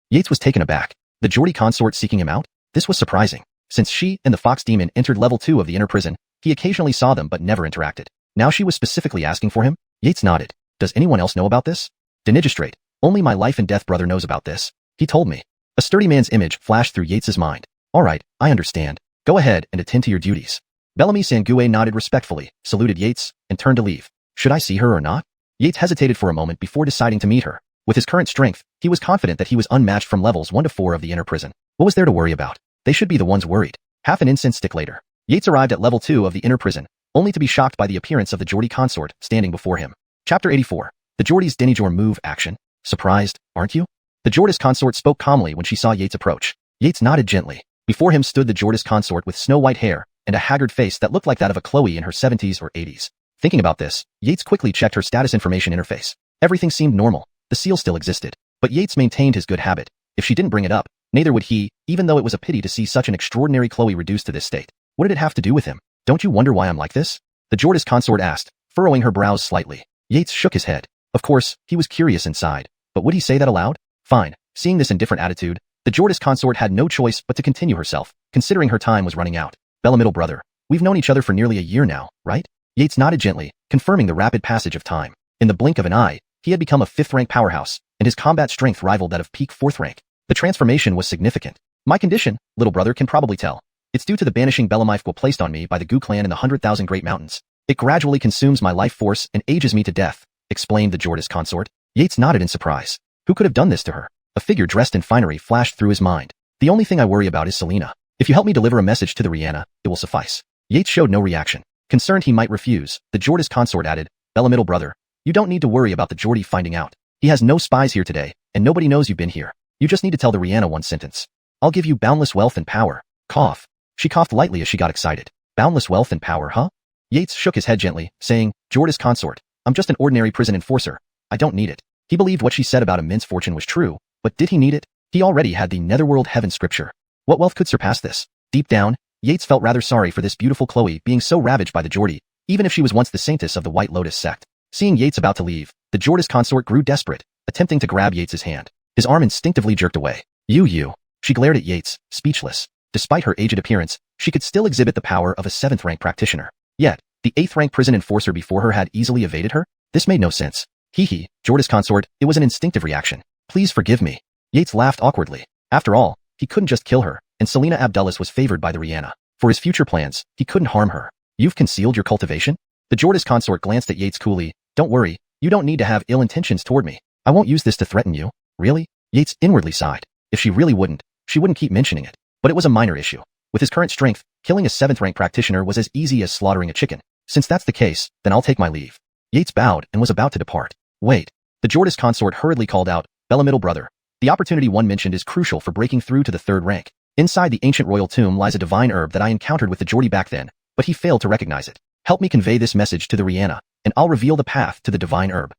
Yates was taken aback. The Geordie consort seeking him out? This was surprising. Since she and the fox demon entered level 2 of the inner prison, he occasionally saw them but never interacted. Now she was specifically asking for him? Yates nodded. Does anyone else know about this? Dinigistrate, only my life and death brother knows about this. He told me. A sturdy man's image flashed through Yates's mind. All right, I understand. Go ahead and attend to your duties. Bellamy Sangue nodded respectfully, saluted Yates, and turned to leave. Should I see her or not? Yates hesitated for a moment before deciding to meet her. With his current strength, he was confident that he was unmatched from levels 1 to 4 of the inner prison. What was there to worry about? They should be the ones worried. Half an incense stick later, Yates arrived at level 2 of the inner prison, only to be shocked by the appearance of the Geordie consort standing before him. Chapter 84. The Geordie's Denijor move action. Surprised, aren't you? The Geordie's consort spoke calmly when she saw Yates approach. Yates nodded gently. Before him stood the Geordie's consort with snow-white hair and a haggard face that looked like that of a Chloe in her 70s or 80s. Thinking about this, Yates quickly checked her status information interface. Everything seemed normal. The seal still existed. But Yates maintained his good habit. If she didn't bring it up, neither would he, even though it was a pity to see such an extraordinary Chloe reduced to this state. What did it have to do with him? Don't you wonder why I'm like this? The Geordie's consort asked, furrowing her brows slightly. Yates shook his head. Of course, he was curious inside. But would he say that aloud? Fine. Seeing this indifferent attitude, the Geordie's consort had no choice but to continue herself, considering her time was running out. Bella middle brother, we've known each other for nearly a year now, right? Yates nodded gently, confirming the rapid passage of time. In the blink of an eye, he had become a 5th-rank powerhouse, and his combat strength rivaled that of peak 4th rank. The transformation was significant. My condition, little brother can probably tell. It's due to the banishing Belamifequel placed on me by the Gu clan in the 100,000 Great Mountains. It gradually consumes my life force and ages me to death, explained the Geordie's consort. Yates nodded in surprise. Who could have done this to her? A figure dressed in finery flashed through his mind. The only thing I worry about is Selena. If you help me deliver a message to the Rihanna, it will suffice. Yates showed no reaction. Concerned he might refuse, the Geordie's consort added, Bella middle brother, you don't need to worry about the Geordie finding out. He has no spies here today, and nobody knows you've been here. You just need to tell the Rihanna one sentence. I'll give you boundless wealth and power. Cough. She coughed lightly as she got excited. Boundless wealth and power, huh? Yates shook his head gently, saying, Geordie's consort, I'm just an ordinary prison enforcer. I don't need it. He believed what she said about immense fortune was true, but did he need it? He already had the netherworld heaven scripture. What wealth could surpass this? Deep down, Yates felt rather sorry for this beautiful Chloe being so ravaged by the Geordie, even if she was once the saintess of the White Lotus sect. Seeing Yates about to leave, the Geordie's consort grew desperate, attempting to grab Yates's hand. His arm instinctively jerked away. You. She glared at Yates, speechless. Despite her aged appearance, she could still exhibit the power of a 7th-rank practitioner. Yet, the 8th-rank prison enforcer before her had easily evaded her? This made no sense. Hee, Jorda's consort, it was an instinctive reaction. Please forgive me. Yates laughed awkwardly. After all, he couldn't just kill her, and Selena Abdullis was favored by the Rihanna. For his future plans, he couldn't harm her. You've concealed your cultivation? The Jorda's consort glanced at Yates coolly. Don't worry, you don't need to have ill intentions toward me. I won't use this to threaten you. Really? Yates inwardly sighed. If she really wouldn't, she wouldn't keep mentioning it. But it was a minor issue. With his current strength, killing a 7th-rank practitioner was as easy as slaughtering a chicken. Since that's the case, then I'll take my leave. Yates bowed and was about to depart. Wait. The Jorda's consort hurriedly called out, Bella middle brother. The opportunity one mentioned is crucial for breaking through to the 3rd rank. Inside the ancient royal tomb lies a divine herb that I encountered with the Geordie back then, but he failed to recognize it. Help me convey this message to the Rihanna, and I'll reveal the path to the divine herb.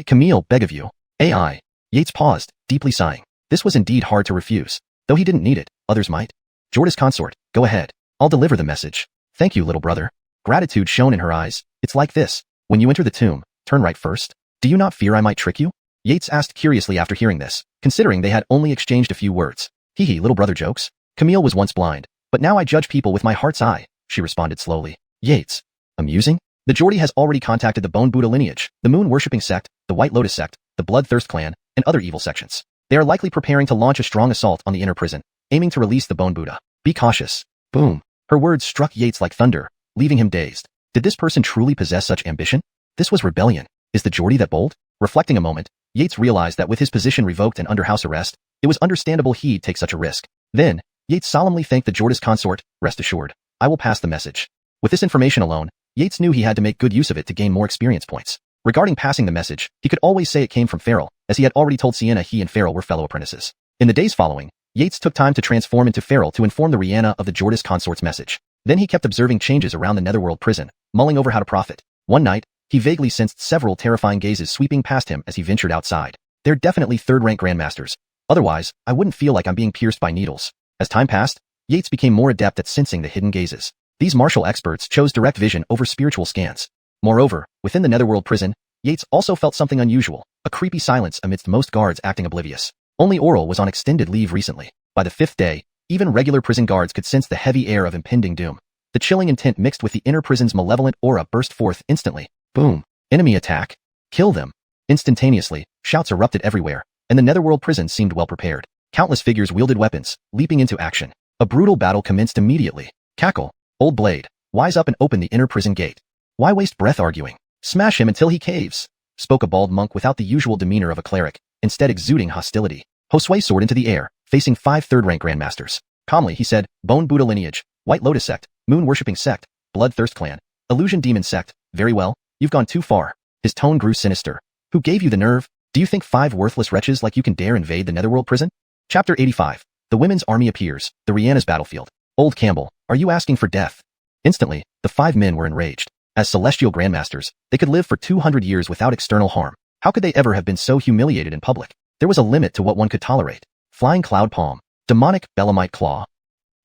Camille, beg of you. AI. Yates paused, deeply sighing. This was indeed hard to refuse. Though he didn't need it, others might. Jorda's consort, go ahead. I'll deliver the message. Thank you, little brother. Gratitude shone in her eyes. It's like this. When you enter the tomb, turn right first. Do you not fear I might trick you? Yates asked curiously after hearing this, considering they had only exchanged a few words. Hee, little brother jokes. Camille was once blind, but now I judge people with my heart's eye, she responded slowly. Yates. Amusing? The Geordie has already contacted the Bone Buddha lineage, the moon-worshipping sect, the White Lotus sect, the Bloodthirst clan, and other evil sections. They are likely preparing to launch a strong assault on the inner prison, aiming to release the Bone Buddha. Be cautious. Boom. Her words struck Yates like thunder, leaving him dazed. Did this person truly possess such ambition? This was rebellion. Is the Geordie that bold? Reflecting a moment, Yates realized that with his position revoked and under house arrest, it was understandable he'd take such a risk. Then, Yates solemnly thanked the Jorda's consort. Rest assured, I will pass the message. With this information alone, Yates knew he had to make good use of it to gain more experience points. Regarding passing the message, he could always say it came from Farrell, as he had already told Sienna he and Farrell were fellow apprentices. In the days following, Yates took time to transform into Farrell to inform the Rihanna of the Jorda's consort's message. Then he kept observing changes around the netherworld prison, mulling over how to profit. One night, he vaguely sensed several terrifying gazes sweeping past him as he ventured outside. They're definitely 3rd-rank grandmasters. Otherwise, I wouldn't feel like I'm being pierced by needles. As time passed, Yates became more adept at sensing the hidden gazes. These martial experts chose direct vision over spiritual scans. Moreover, within the netherworld prison, Yates also felt something unusual, a creepy silence amidst most guards acting oblivious. Only Oral was on extended leave recently. By the 5th day, even regular prison guards could sense the heavy air of impending doom. The chilling intent mixed with the inner prison's malevolent aura burst forth instantly. Boom. Enemy attack. Kill them. Instantaneously, shouts erupted everywhere, and the netherworld prison seemed well prepared. Countless figures wielded weapons, leaping into action. A brutal battle commenced immediately. Cackle. Old blade. Wise up and open the inner prison gate. Why waste breath arguing? Smash him until he caves, spoke a bald monk without the usual demeanor of a cleric, instead exuding hostility. Josue soared into the air, facing 5 3rd-rank grandmasters. Calmly, he said, Bone Buddha lineage, White Lotus sect, Moon-worshipping sect, Bloodthirst clan, Illusion demon sect. Very well, you've gone too far. His tone grew sinister. Who gave you the nerve? Do you think 5 worthless wretches like you can dare invade the netherworld prison? Chapter 85. The women's army appears, the Rihanna's battlefield. Old Campbell, are you asking for death? Instantly, the 5 men were enraged. As celestial grandmasters, they could live for 200 years without external harm. How could they ever have been so humiliated in public? There was a limit to what one could tolerate. Flying Cloud Palm. Demonic Belemite Claw.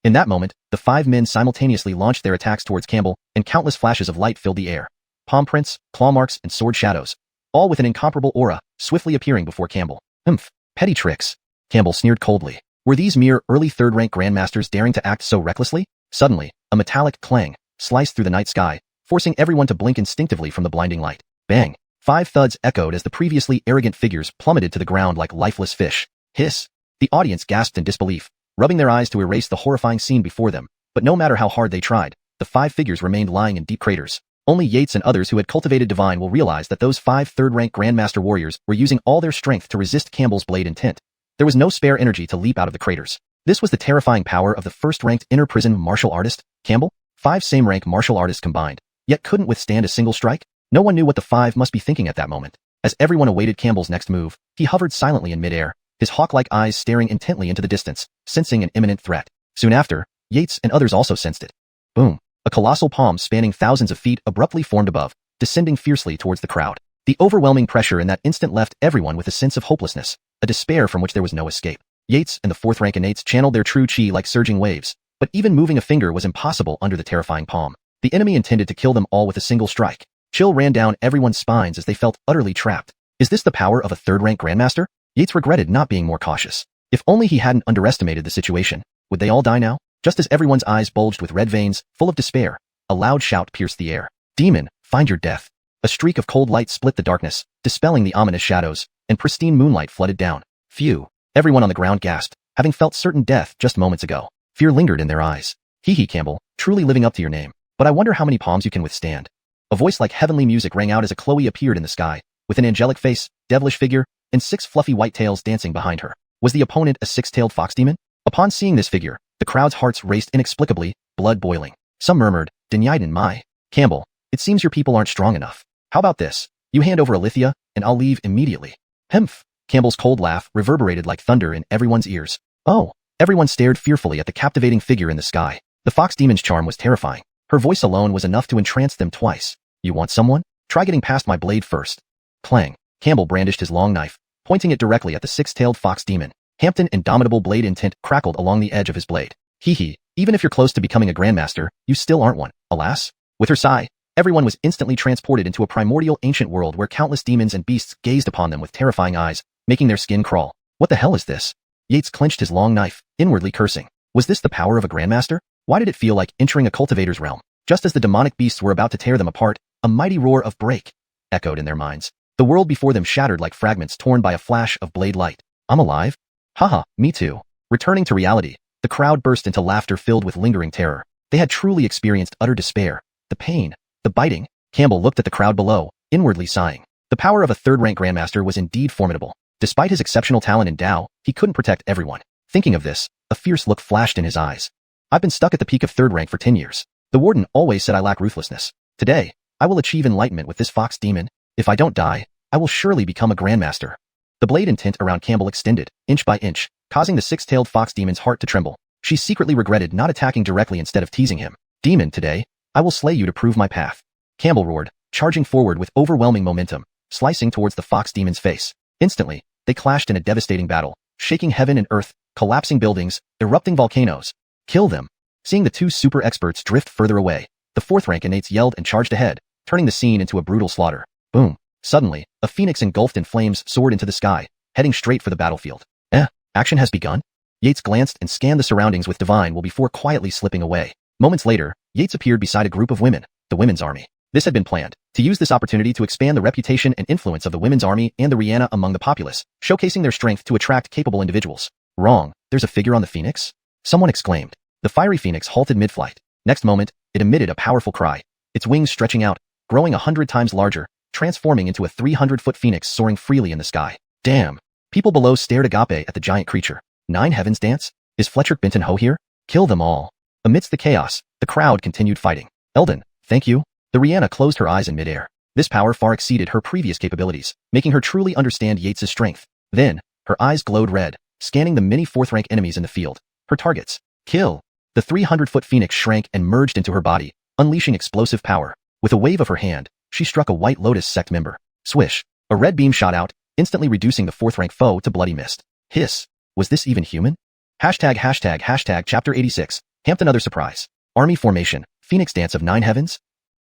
In that moment, the 5 men simultaneously launched their attacks towards Campbell, and countless flashes of light filled the air. Palm prints, claw marks, and sword shadows, all with an incomparable aura, swiftly appearing before Campbell. Petty tricks. Campbell sneered coldly. Were these mere early 3rd-rank grandmasters daring to act so recklessly? Suddenly, a metallic clang sliced through the night sky, forcing everyone to blink instinctively from the blinding light. Bang! 5 thuds echoed as the previously arrogant figures plummeted to the ground like lifeless fish. Hiss! The audience gasped in disbelief, rubbing their eyes to erase the horrifying scene before them, but no matter how hard they tried, the 5 figures remained lying in deep craters. Only Yates and others who had cultivated divine will realize that those 5 3rd-rank grandmaster warriors were using all their strength to resist Campbell's blade intent. There was no spare energy to leap out of the craters. This was the terrifying power of the 1st-ranked inner prison martial artist, Campbell. 5 same-rank martial artists combined, yet couldn't withstand a single strike? No one knew what the 5 must be thinking at that moment. As everyone awaited Campbell's next move, he hovered silently in midair, his hawk-like eyes staring intently into the distance, sensing an imminent threat. Soon after, Yates and others also sensed it. Boom! A colossal palm spanning thousands of feet abruptly formed above, descending fiercely towards the crowd. The overwhelming pressure in that instant left everyone with a sense of hopelessness, a despair from which there was no escape. Yates and the 4th-rank innates channeled their true chi like surging waves, but even moving a finger was impossible under the terrifying palm. The enemy intended to kill them all with a single strike. Chill ran down everyone's spines as they felt utterly trapped. Is this the power of a 3rd-rank grandmaster? Yates regretted not being more cautious. If only he hadn't underestimated the situation. Would they all die now? Just as everyone's eyes bulged with red veins, full of despair, a loud shout pierced the air. Demon, find your death. A streak of cold light split the darkness, dispelling the ominous shadows, and pristine moonlight flooded down. Phew. Everyone on the ground gasped, having felt certain death just moments ago. Fear lingered in their eyes. Hee hee, Campbell, truly living up to your name. But I wonder how many palms you can withstand. A voice like heavenly music rang out as a Chloe appeared in the sky, with an angelic face, devilish figure, and 6 fluffy white tails dancing behind her. Was the opponent a 6-tailed fox demon? Upon seeing this figure, the crowd's hearts raced inexplicably, blood boiling. Some murmured, Dynasty my. Campbell, it seems your people aren't strong enough. How about this? You hand over Alithia, and I'll leave immediately. Hemph. Campbell's cold laugh reverberated like thunder in everyone's ears. Oh. Everyone stared fearfully at the captivating figure in the sky. The fox demon's charm was terrifying. Her voice alone was enough to entrance them twice. You want someone? Try getting past my blade first. Clang. Campbell brandished his long knife, pointing it directly at the 6-tailed fox demon. Hampton's indomitable blade intent crackled along the edge of his blade. Hee hee, even if you're close to becoming a grandmaster, you still aren't one, alas. With her sigh, everyone was instantly transported into a primordial ancient world where countless demons and beasts gazed upon them with terrifying eyes, making their skin crawl. What the hell is this? Yates clenched his long knife, inwardly cursing. Was this the power of a grandmaster? Why did it feel like entering a cultivator's realm? Just as the demonic beasts were about to tear them apart, a mighty roar of break echoed in their minds. The world before them shattered like fragments torn by a flash of blade light. I'm alive? Haha, me too. Returning to reality, the crowd burst into laughter filled with lingering terror. They had truly experienced utter despair. The pain, the biting. Campbell looked at the crowd below, inwardly sighing. The power of a third-rank grandmaster was indeed formidable. Despite his exceptional talent in Dao, he couldn't protect everyone. Thinking of this, a fierce look flashed in his eyes. I've been stuck at the peak of 3rd rank for 10 years. The warden always said I lack ruthlessness. Today, I will achieve enlightenment with this fox demon. If I don't die, I will surely become a grandmaster. The blade intent around Campbell extended, inch by inch, causing the 6-tailed fox demon's heart to tremble. She secretly regretted not attacking directly instead of teasing him. Demon, today, I will slay you to prove my path. Campbell roared, charging forward with overwhelming momentum, slicing towards the fox demon's face. Instantly, they clashed in a devastating battle, shaking heaven and earth, collapsing buildings, erupting volcanoes. Kill them. Seeing the 2 super experts drift further away, the 4th-rank innates yelled and charged ahead, turning the scene into a brutal slaughter. Boom. Suddenly, a phoenix engulfed in flames soared into the sky, heading straight for the battlefield. Action has begun? Yates glanced and scanned the surroundings with divine will before quietly slipping away. Moments later, Yates appeared beside a group of women, the Women's Army. This had been planned, to use this opportunity to expand the reputation and influence of the Women's Army and the Rihanna among the populace, showcasing their strength to attract capable individuals. Wrong, there's a figure on the phoenix? Someone exclaimed. The fiery phoenix halted mid-flight. Next moment, it emitted a powerful cry, its wings stretching out, growing 100 times larger, transforming into a 300-foot phoenix soaring freely in the sky. Damn. People below stared agape at the giant creature. 9 heavens dance? Is Fletcher Benton Ho here? Kill them all. Amidst the chaos, the crowd continued fighting. Eldon, thank you. The Rihanna closed her eyes in midair. This power far exceeded her previous capabilities, making her truly understand Yates' strength. Then, her eyes glowed red, scanning the many 4th-rank enemies in the field. Her targets. Kill. The 300-foot phoenix shrank and merged into her body, unleashing explosive power. With a wave of her hand, she struck a White Lotus sect member. Swish. A red beam shot out, instantly reducing the 4th-rank foe to bloody mist. Hiss. Was this even human? Hashtag chapter 86. Hampton other surprise. Army formation. Phoenix dance of 9 heavens?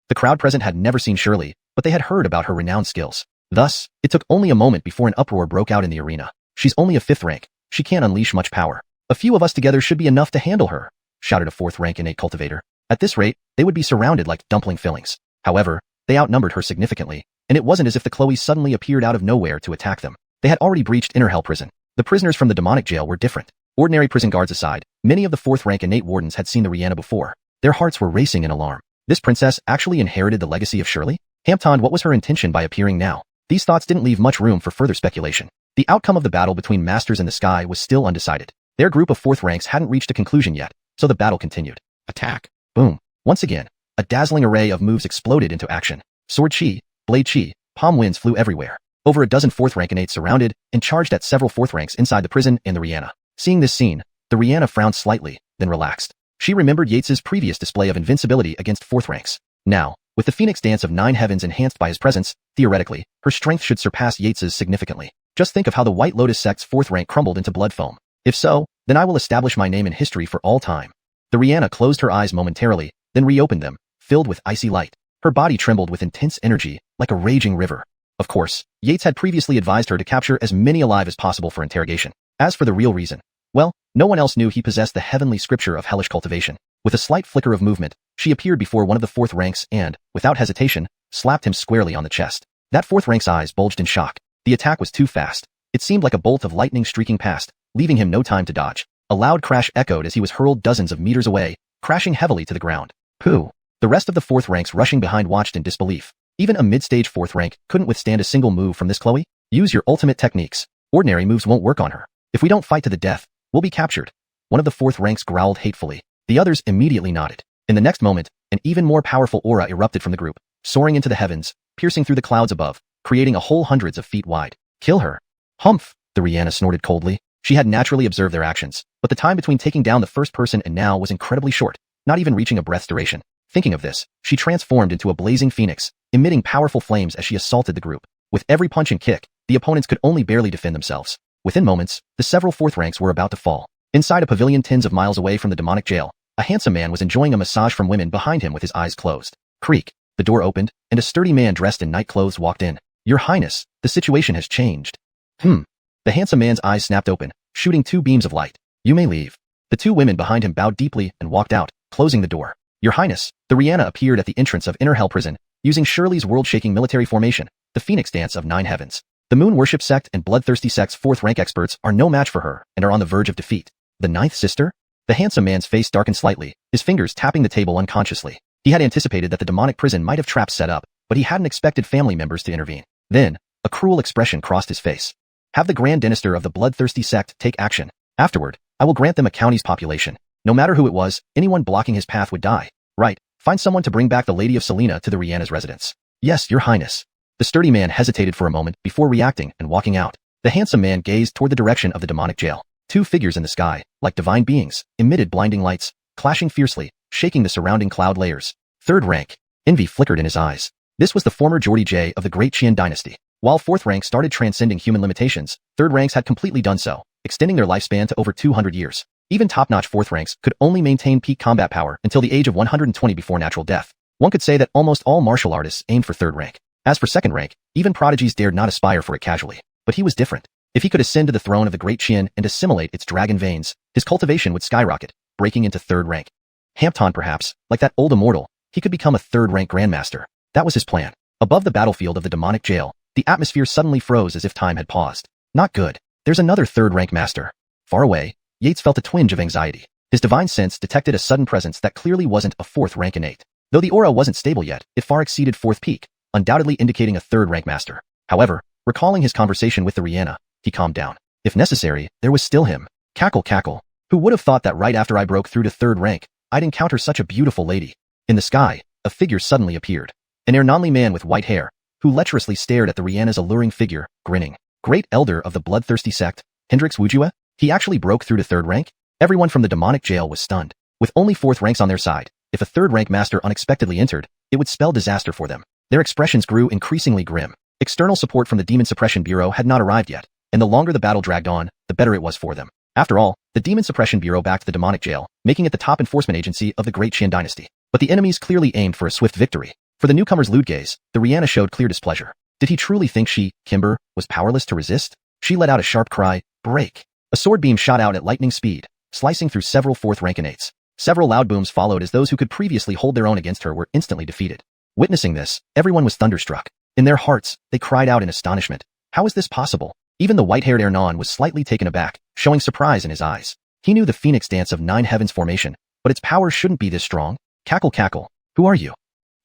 The crowd present had never seen Shirley, but they had heard about her renowned skills. Thus, it took only a moment before an uproar broke out in the arena. She's only a 5th rank. She can't unleash much power. A few of us together should be enough to handle her, shouted a 4th-rank innate cultivator. At this rate, they would be surrounded like dumpling fillings. However, they outnumbered her significantly, and it wasn't as if the Chloes suddenly appeared out of nowhere to attack them. They had already breached Inner Hell prison. The prisoners from the demonic jail were different. Ordinary prison guards aside, many of the 4th-rank innate wardens had seen the Rihanna before. Their hearts were racing in alarm. This princess actually inherited the legacy of Shirley? Hampton, what was her intention by appearing now? These thoughts didn't leave much room for further speculation. The outcome of the battle between Masters in the Sky was still undecided. Their group of 4th ranks hadn't reached a conclusion yet, so the battle continued. Attack. Boom. Once again, a dazzling array of moves exploded into action. Sword chi, blade chi, palm winds flew everywhere. Over a dozen 4th rank innates surrounded and charged at several 4th ranks inside the prison and the Rihanna. Seeing this scene, the Rihanna frowned slightly, then relaxed. She remembered Yates's previous display of invincibility against 4th ranks. Now, with the Phoenix Dance of 9 heavens enhanced by his presence, theoretically, her strength should surpass Yates's significantly. Just think of how the White Lotus sect's 4th rank crumbled into blood foam. If so, then I will establish my name in history for all time. The Rihanna closed her eyes momentarily, then reopened them, filled with icy light. Her body trembled with intense energy, like a raging river. Of course, Yates had previously advised her to capture as many alive as possible for interrogation. As for the real reason, Well, no one else knew he possessed the heavenly scripture of hellish cultivation. With a slight flicker of movement, she appeared before one of the fourth ranks and, without hesitation, slapped him squarely on the chest. That fourth rank's eyes bulged in shock. The attack was too fast. It seemed like a bolt of lightning streaking past, leaving him no time to dodge. A loud crash echoed as he was hurled dozens of meters away, crashing heavily to the ground. Pooh! The rest of the fourth ranks rushing behind watched in disbelief. Even a mid-stage fourth rank couldn't withstand a single move from this Chloe. Use your ultimate techniques. Ordinary moves won't work on her. If we don't fight to the death, we'll be captured. One of the fourth ranks growled hatefully. The others immediately nodded. In the next moment, an even more powerful aura erupted from the group, soaring into the heavens, piercing through the clouds above, creating a hole hundreds of feet wide. Kill her. Humph! The Rihanna snorted coldly. She had naturally observed their actions, but the time between taking down the first person and now was incredibly short, not even reaching a breath's duration. Thinking of this, she transformed into a blazing phoenix, emitting powerful flames as she assaulted the group. With every punch and kick, the opponents could only barely defend themselves. Within moments, the several fourth ranks were about to fall. Inside a pavilion tens of miles away from the demonic jail, a handsome man was enjoying a massage from women behind him with his eyes closed. Creak. The door opened, and a sturdy man dressed in night clothes walked in. Your Highness, the situation has changed. The handsome man's eyes snapped open, shooting two beams of light. You may leave. The two women behind him bowed deeply and walked out, closing the door. Your Highness, the Rihanna appeared at the entrance of Inner Hell Prison, using Shirley's world-shaking military formation, the Phoenix Dance of Nine Heavens. The Moon Worship Sect and Bloodthirsty Sect's fourth-rank experts are no match for her and are on the verge of defeat. The ninth sister? The handsome man's face darkened slightly, his fingers tapping the table unconsciously. He had anticipated that the demonic prison might have traps set up, but he hadn't expected family members to intervene. Then, a cruel expression crossed his face. Have the Grand Dynasty of the Bloodthirsty Sect take action. Afterward, I will grant them a county's population. No matter who it was, anyone blocking his path would die. Right, find someone to bring back the Lady of Selena to the Rihanna's residence. Yes, Your Highness. The sturdy man hesitated for a moment before reacting and walking out. The handsome man gazed toward the direction of the demonic jail. Two figures in the sky, like divine beings, emitted blinding lights, clashing fiercely, shaking the surrounding cloud layers. Third rank. Envy flickered in his eyes. This was the former Geordie J of the great Qian dynasty. While fourth rank started transcending human limitations, third ranks had completely done so, extending their lifespan to over 200 years. Even top-notch fourth ranks could only maintain peak combat power until the age of 120 before natural death. One could say that almost all martial artists aimed for third rank. As for second rank, even prodigies dared not aspire for it casually. But he was different. If he could ascend to the throne of the great Qian and assimilate its dragon veins, his cultivation would skyrocket, breaking into third rank. Hampton perhaps, like that old immortal, he could become a third-rank grandmaster. That was his plan. Above the battlefield of the demonic jail, the atmosphere suddenly froze as if time had paused. Not good. There's another third-rank master. Far away, Yates felt a twinge of anxiety. His divine sense detected a sudden presence that clearly wasn't a fourth-rank innate. Though the aura wasn't stable yet, it far exceeded fourth peak, undoubtedly indicating a third-rank master. However, recalling his conversation with the Rihanna, he calmed down. If necessary, there was still him. Cackle cackle. Who would have thought that right after I broke through to third rank, I'd encounter such a beautiful lady? In the sky, a figure suddenly appeared. An Ernonly man with white hair, who lecherously stared at the Rihanna's alluring figure, grinning. Great elder of the bloodthirsty sect, Hendrix Wuxia? He actually broke through to third rank? Everyone from the demonic jail was stunned. With only fourth ranks on their side, if a third rank master unexpectedly entered, it would spell disaster for them. Their expressions grew increasingly grim. External support from the Demon Suppression Bureau had not arrived yet, and the longer the battle dragged on, the better it was for them. After all, the Demon Suppression Bureau backed the demonic jail, making it the top enforcement agency of the great Qian dynasty. But the enemies clearly aimed for a swift victory. For the newcomer's lewd gaze, the Rihanna showed clear displeasure. Did he truly think she, Kimber, was powerless to resist? She let out a sharp cry, break. A sword beam shot out at lightning speed, slicing through several fourth-rank innates. Several loud booms followed as those who could previously hold their own against her were instantly defeated. Witnessing this, everyone was thunderstruck. In their hearts, they cried out in astonishment. How is this possible? Even the white-haired Ernon was slightly taken aback, showing surprise in his eyes. He knew the Phoenix Dance of Nine Heavens formation, but its power shouldn't be this strong. Cackle cackle. Who are you?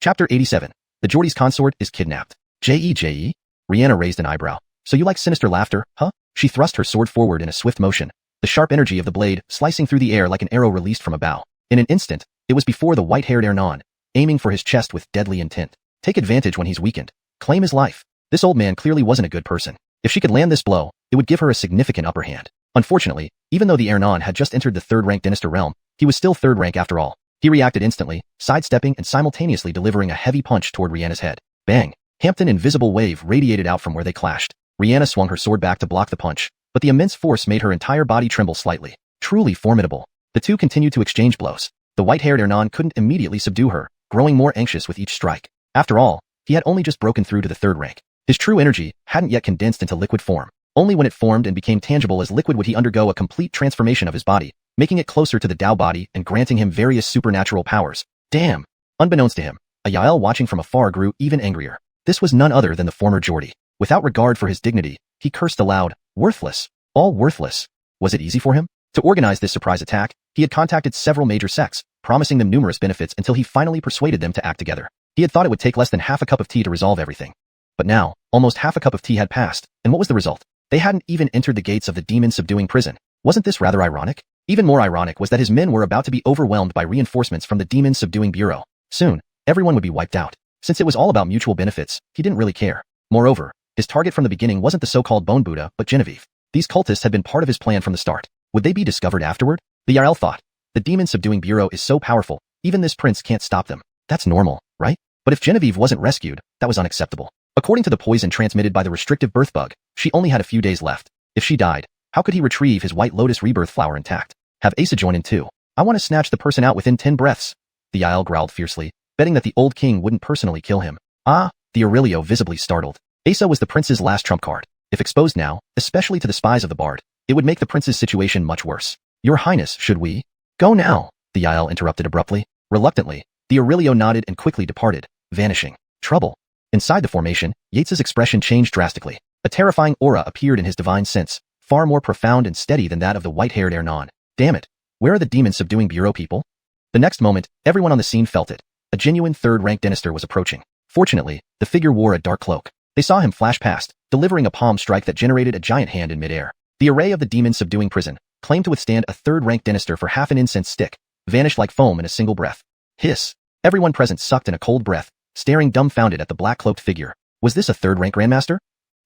Chapter 87. The Geordie's consort is kidnapped. J.E. Rihanna raised an eyebrow. So you like sinister laughter, huh? She thrust her sword forward in a swift motion, the sharp energy of the blade slicing through the air like an arrow released from a bow. In an instant, it was before the white-haired Ernon, aiming for his chest with deadly intent. Take advantage when he's weakened. Claim his life. This old man clearly wasn't a good person. If she could land this blow, it would give her a significant upper hand. Unfortunately, even though the Ernon had just entered the third-rank Dynasty realm, he was still third rank after all. He reacted instantly, sidestepping and simultaneously delivering a heavy punch toward Rihanna's head. Bang! Hampton invisible wave radiated out from where they clashed. Rihanna swung her sword back to block the punch, but the immense force made her entire body tremble slightly. Truly formidable. The two continued to exchange blows. The white-haired Ernon couldn't immediately subdue her, growing more anxious with each strike. After all, he had only just broken through to the third rank. His true energy hadn't yet condensed into liquid form. Only when it formed and became tangible as liquid would he undergo a complete transformation of his body, making it closer to the Tao body and granting him various supernatural powers. Damn! Unbeknownst to him, Ayael watching from afar grew even angrier. This was none other than the former Geordie. Without regard for his dignity, he cursed aloud, worthless. All worthless. Was it easy for him? To organize this surprise attack, he had contacted several major sects, promising them numerous benefits until he finally persuaded them to act together. He had thought it would take less than half a cup of tea to resolve everything. But now, almost half a cup of tea had passed, and what was the result? They hadn't even entered the gates of the demon-subduing prison. Wasn't this rather ironic? Even more ironic was that his men were about to be overwhelmed by reinforcements from the demon-subduing bureau. Soon, everyone would be wiped out. Since it was all about mutual benefits, he didn't really care. Moreover, his target from the beginning wasn't the so-called Bone Buddha, but Genevieve. These cultists had been part of his plan from the start. Would they be discovered afterward? The Yael thought. The demon-subduing bureau is so powerful, even this prince can't stop them. That's normal, right? But if Genevieve wasn't rescued, that was unacceptable. According to the poison transmitted by the restrictive birth bug, she only had a few days left. If she died, how could he retrieve his white lotus rebirth flower intact? Have Asa join in too. I want to snatch the person out within 10 breaths. The Yael growled fiercely, betting that the old king wouldn't personally kill him. Ah, the Aurelio visibly startled. Asa was the prince's last trump card. If exposed now, especially to the spies of the bard, it would make the prince's situation much worse. Your Highness, should we? Go now, the Yael interrupted abruptly. Reluctantly, the Aurelio nodded and quickly departed, vanishing. Trouble. Inside the formation, Yates's expression changed drastically. A terrifying aura appeared in his divine sense, far more profound and steady than that of the white-haired Ernan. Damn it. Where are the demon-subduing bureau people? The next moment, everyone on the scene felt it. A genuine third-rank dynastor was approaching. Fortunately, the figure wore a dark cloak. They saw him flash past, delivering a palm strike that generated a giant hand in midair. The array of the demon-subduing prison, claimed to withstand a third-rank dynastor for half an incense stick, vanished like foam in a single breath. Hiss. Everyone present sucked in a cold breath, staring dumbfounded at the black-cloaked figure. Was this a third-rank grandmaster?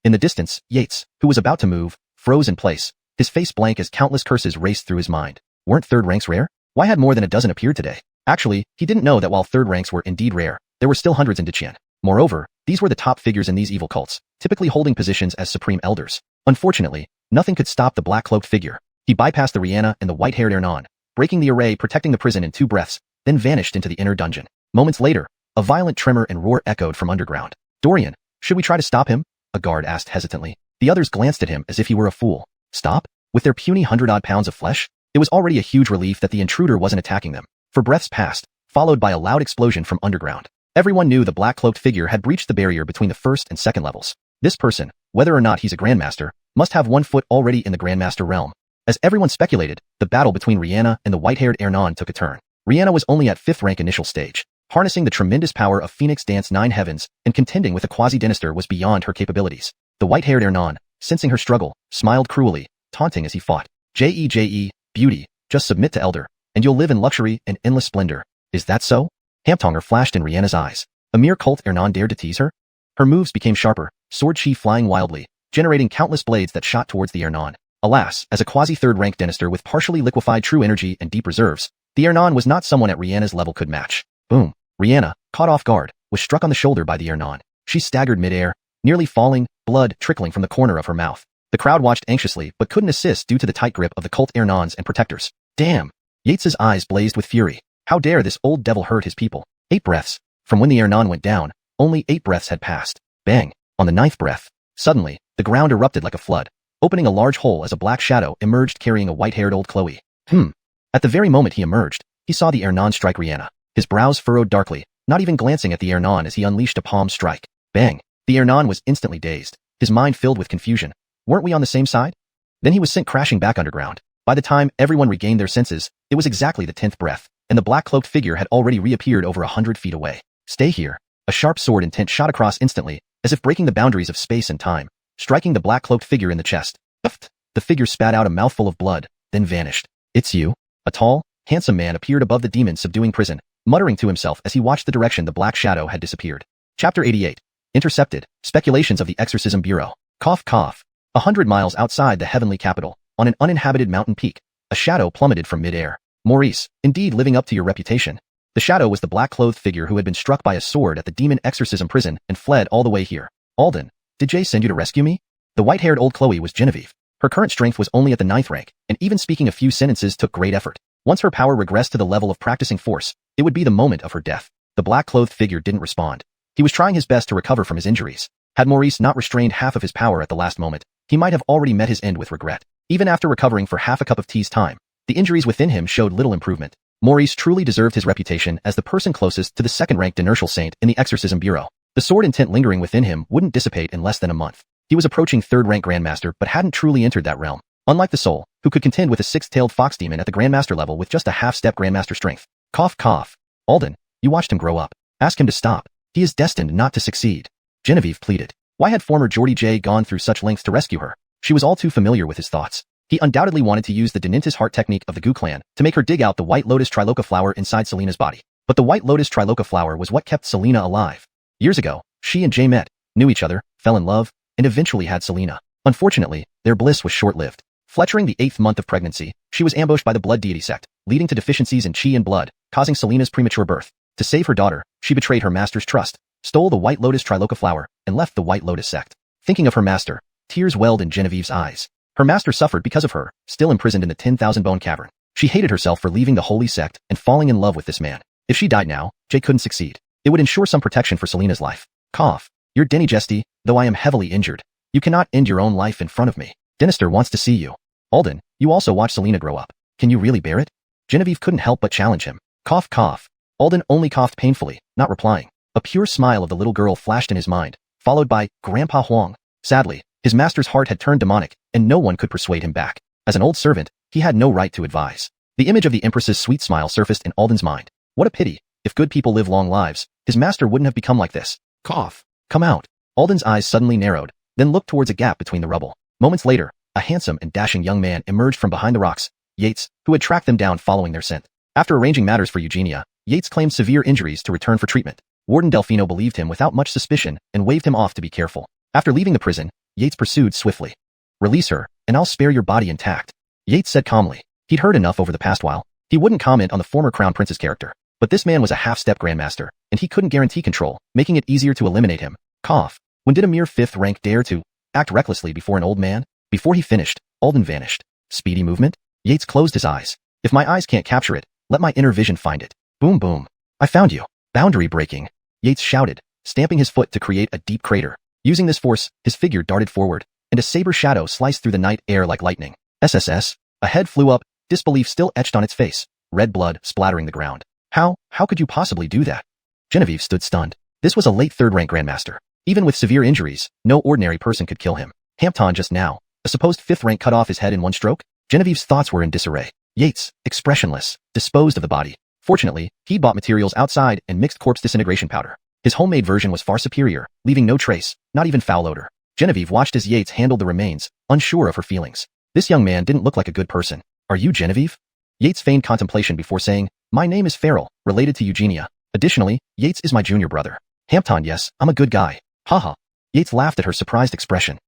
In the distance, Yates, who was about to move, froze in place, his face blank as countless curses raced through his mind. Weren't third ranks rare? Why had more than a dozen appeared today? Actually, he didn't know that while third ranks were indeed rare, there were still hundreds in Qian. Moreover, these were the top figures in these evil cults, typically holding positions as supreme elders. Unfortunately, nothing could stop the black-cloaked figure. He bypassed the Rihanna and the white-haired Ernan, breaking the array protecting the prison in 2 breaths, then vanished into the inner dungeon. Moments later, a violent tremor and roar echoed from underground. Dorian, should we try to stop him? A guard asked hesitantly. The others glanced at him as if he were a fool. Stop? With their puny 100-odd pounds of flesh? It was already a huge relief that the intruder wasn't attacking them. For breaths passed, followed by a loud explosion from underground. Everyone knew the black-cloaked figure had breached the barrier between the first and second levels. This person, whether or not he's a grandmaster, must have 1 foot already in the grandmaster realm. As everyone speculated, the battle between Rihanna and the white-haired Ernan took a turn. Rihanna was only at 5th rank initial stage. Harnessing the tremendous power of Phoenix Dance 9 Heavens and contending with a quasi-dynastor was beyond her capabilities. The white-haired Ernan, sensing her struggle, smiled cruelly, taunting as he fought. J.E., beauty, just submit to elder, and you'll live in luxury and endless splendor. Is that so? Hamptonger flashed in Rihanna's eyes. A mere cult Ernan dared to tease her? Her moves became sharper, sword chi flying wildly, generating countless blades that shot towards the Ernan. Alas, as a quasi-third-rank dynastor with partially liquefied true energy and deep reserves, the Ernan was not someone at Rihanna's level could match. Boom. Rihanna, caught off guard, was struck on the shoulder by the Ernan. She staggered midair, nearly falling, blood trickling from the corner of her mouth. The crowd watched anxiously but couldn't assist due to the tight grip of the cult Ernans and protectors. Damn! Yates's eyes blazed with fury. How dare this old devil hurt his people? 8 breaths. From when the Ernan went down, only 8 breaths had passed. Bang! On the 9th breath. Suddenly, the ground erupted like a flood, opening a large hole as a black shadow emerged carrying a white-haired old Chloe. At the very moment he emerged, he saw the Ernan strike Rihanna. His brows furrowed darkly, not even glancing at the Ernan as he unleashed a palm strike. Bang! The Ernan was instantly dazed, his mind filled with confusion. Weren't we on the same side? Then he was sent crashing back underground. By the time everyone regained their senses, it was exactly the 10th breath, and the black-cloaked figure had already reappeared over 100 feet away. Stay here. A sharp sword intent shot across instantly, as if breaking the boundaries of space and time, striking the black-cloaked figure in the chest. The figure spat out a mouthful of blood, then vanished. It's you? A tall, handsome man appeared above the demon-subduing prison, muttering to himself as he watched the direction the black shadow had disappeared. Chapter 88. Intercepted. Speculations of the Exorcism Bureau. Cough cough. 100 miles outside the heavenly capital, on an uninhabited mountain peak, a shadow plummeted from midair. Maurice, indeed living up to your reputation. The shadow was the black-clothed figure who had been struck by a sword at the demon exorcism prison and fled all the way here. Alden, did Jay send you to rescue me? The white-haired old Chloe was Genevieve. Her current strength was only at the 9th rank, and even speaking a few sentences took great effort. Once her power regressed to the level of practicing force, it would be the moment of her death. The black-clothed figure didn't respond. He was trying his best to recover from his injuries. Had Maurice not restrained half of his power at the last moment, he might have already met his end with regret. Even after recovering for half a cup of tea's time, the injuries within him showed little improvement. Maurice truly deserved his reputation as the person closest to the second-ranked inertial saint in the Exorcism Bureau. The sword intent lingering within him wouldn't dissipate in less than a month. He was approaching third-rank Grandmaster but hadn't truly entered that realm. Unlike the soul, who could contend with a six-tailed fox demon at the Grandmaster level with just a half-step Grandmaster strength. Cough cough. Alden, you watched him grow up. Ask him to stop. He is destined not to succeed. Genevieve pleaded. Why had former Geordie J gone through such lengths to rescue her? She was all too familiar with his thoughts. He undoubtedly wanted to use the Denintis heart technique of the Gu clan to make her dig out the White Lotus Triloca flower inside Selina's body. But the White Lotus Triloca flower was what kept Selina alive. Years ago, she and Jay met, knew each other, fell in love, and eventually had Selina. Unfortunately, their bliss was short-lived. Fletchering the 8th month of pregnancy, she was ambushed by the blood deity sect, leading to deficiencies in Qi and blood, causing Selina's premature birth. To save her daughter, she betrayed her master's trust, stole the White Lotus Triloca flower, and left the White Lotus sect. Thinking of her master, tears welled in Genevieve's eyes. Her master suffered because of her, still imprisoned in the 10,000-bone cavern. She hated herself for leaving the holy sect and falling in love with this man. If she died now, Jay couldn't succeed. It would ensure some protection for Selina's life. Cough. You're Denny Jesty, though I am heavily injured. You cannot end your own life in front of me. Dinister wants to see you. Alden, you also watch Selina grow up. Can you really bear it? Genevieve couldn't help but challenge him. Cough cough. Alden only coughed painfully, not replying. A pure smile of the little girl flashed in his mind, followed by Grandpa Huang. Sadly, his master's heart had turned demonic, and no one could persuade him back. As an old servant, he had no right to advise. The image of the Empress's sweet smile surfaced in Alden's mind. What a pity. If good people live long lives, his master wouldn't have become like this. Cough. Come out. Alden's eyes suddenly narrowed, then looked towards a gap between the rubble. Moments later, a handsome and dashing young man emerged from behind the rocks, Yates, who had tracked them down following their scent. After arranging matters for Eugenia, Yates claimed severe injuries to return for treatment. Warden Delfino believed him without much suspicion and waved him off to be careful. After leaving the prison, Yates pursued swiftly. Release her, and I'll spare your body intact. Yates said calmly. He'd heard enough over the past while. He wouldn't comment on the former Crown Prince's character. But this man was a half-step Grandmaster, and he couldn't guarantee control, making it easier to eliminate him. Cough. When did a mere 5th rank dare to act recklessly before an old man? Before he finished, Alden vanished. Speedy movement? Yates closed his eyes. If my eyes can't capture it, let my inner vision find it. Boom boom. I found you. Boundary breaking. Yates shouted, stamping his foot to create a deep crater. Using this force, his figure darted forward, and a saber shadow sliced through the night air like lightning. SSS. A head flew up, disbelief still etched on its face, red blood splattering the ground. How could you possibly do that? Genevieve stood stunned. This was a late 3rd-rank Grandmaster. Even with severe injuries, no ordinary person could kill him. Hampton just now, a supposed 5th rank cut off his head in one stroke? Genevieve's thoughts were in disarray. Yates, expressionless, disposed of the body. Fortunately, he'd bought materials outside and mixed corpse disintegration powder. His homemade version was far superior, leaving no trace, not even foul odor. Genevieve watched as Yates handled the remains, unsure of her feelings. This young man didn't look like a good person. Are you Genevieve? Yates feigned contemplation before saying, my name is Farrell, related to Eugenia. Additionally, Yates is my junior brother. Hampton, yes, I'm a good guy. Haha. Yates laughed at her surprised expression.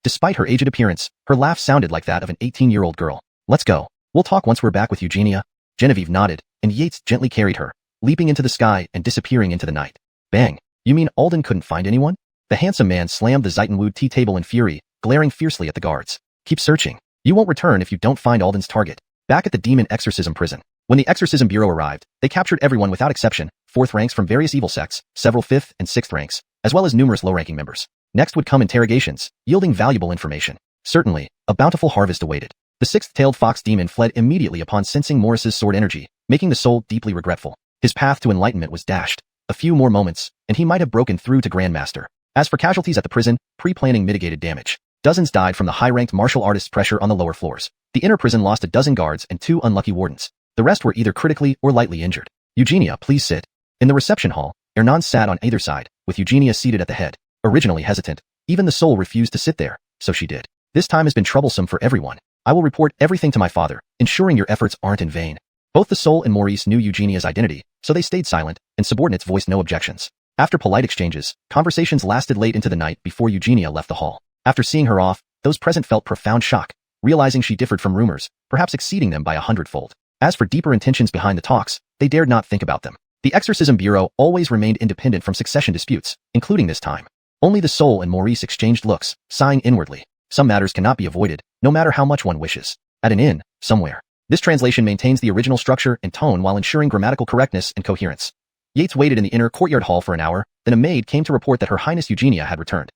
Despite her aged appearance, her laugh sounded like that of an 18-year-old girl. Let's go. We'll talk once we're back with Eugenia. Genevieve nodded, and Yates gently carried her, leaping into the sky and disappearing into the night. Bang. You mean Alden couldn't find anyone? The handsome man slammed the Zeitenwood tea table in fury, glaring fiercely at the guards. Keep searching. You won't return if you don't find Alden's target. Back at the demon exorcism prison. When the Exorcism Bureau arrived, they captured everyone without exception, 4th ranks from various evil sects, several 5th and 6th ranks, as well as numerous low-ranking members. Next would come interrogations, yielding valuable information. Certainly, a bountiful harvest awaited. The 6th-tailed fox demon fled immediately upon sensing Morris's sword energy, making the soul deeply regretful. His path to enlightenment was dashed. A few more moments, and he might have broken through to Grandmaster. As for casualties at the prison, pre-planning mitigated damage. Dozens died from the high-ranked martial artists' pressure on the lower floors. The inner prison lost a dozen guards and 2 unlucky wardens. The rest were either critically or lightly injured. Eugenia, please sit. In the reception hall, Hernan sat on either side, with Eugenia seated at the head. Originally hesitant, even the soul refused to sit there, so she did. This time has been troublesome for everyone. I will report everything to my father, ensuring your efforts aren't in vain. Both the soul and Maurice knew Eugenia's identity, so they stayed silent, and subordinates voiced no objections. After polite exchanges, conversations lasted late into the night before Eugenia left the hall. After seeing her off, those present felt profound shock, realizing she differed from rumors, perhaps exceeding them by 100-fold. As for deeper intentions behind the talks, they dared not think about them. The Exorcism Bureau always remained independent from succession disputes, including this time. Only the soul and Maurice exchanged looks, sighing inwardly. Some matters cannot be avoided, no matter how much one wishes. At an inn, somewhere. This translation maintains the original structure and tone while ensuring grammatical correctness and coherence. Yates waited in the inner courtyard hall for an hour, then a maid came to report that Her Highness Eugenia had returned.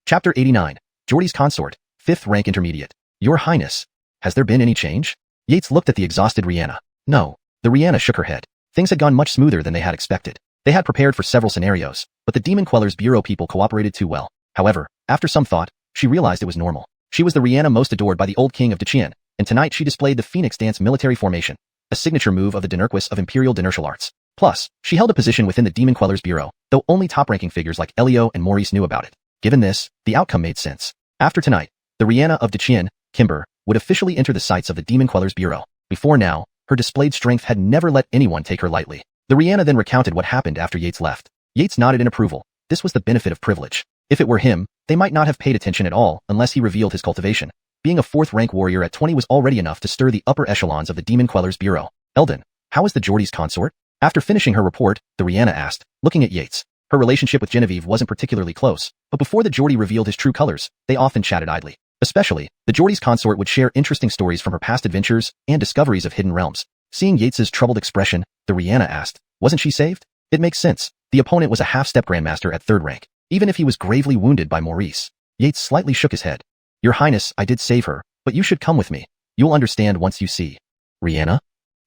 Chapter 89. Geordie's Consort, 5th rank intermediate. Your Highness, has there been any change? Yates looked at the exhausted Rihanna. No. The Rihanna shook her head. Things had gone much smoother than they had expected. They had prepared for several scenarios, but the Demon Queller's Bureau people cooperated too well. However, after some thought, she realized it was normal. She was the Rihanna most adored by the old king of Qian, and tonight she displayed the Phoenix Dance military formation, a signature move of the Dinurquis of Imperial Dinertial Arts. Plus, she held a position within the Demon Queller's Bureau, though only top-ranking figures like Elio and Maurice knew about it. Given this, the outcome made sense. After tonight, the Rihanna of Qian, Kimber, would officially enter the sights of the Demon Queller's Bureau. Before now, her displayed strength had never let anyone take her lightly. The Rihanna then recounted what happened after Yates left. Yates nodded in approval. This was the benefit of privilege. If it were him, they might not have paid attention at all unless he revealed his cultivation. Being a 4th-rank warrior at 20 was already enough to stir the upper echelons of the Demon Queller's Bureau. Eldon, how is the Geordie's consort? After finishing her report, the Rihanna asked, looking at Yates. Her relationship with Genevieve wasn't particularly close, but before the Geordie revealed his true colors, they often chatted idly. Especially, the Geordie's consort would share interesting stories from her past adventures and discoveries of hidden realms. Seeing Yates's troubled expression, the Rihanna asked, wasn't she saved? It makes sense. The opponent was a half-step grandmaster at 3rd rank, even if he was gravely wounded by Maurice. Yates slightly shook his head. Your Highness, I did save her, but you should come with me. You'll understand once you see. Rihanna?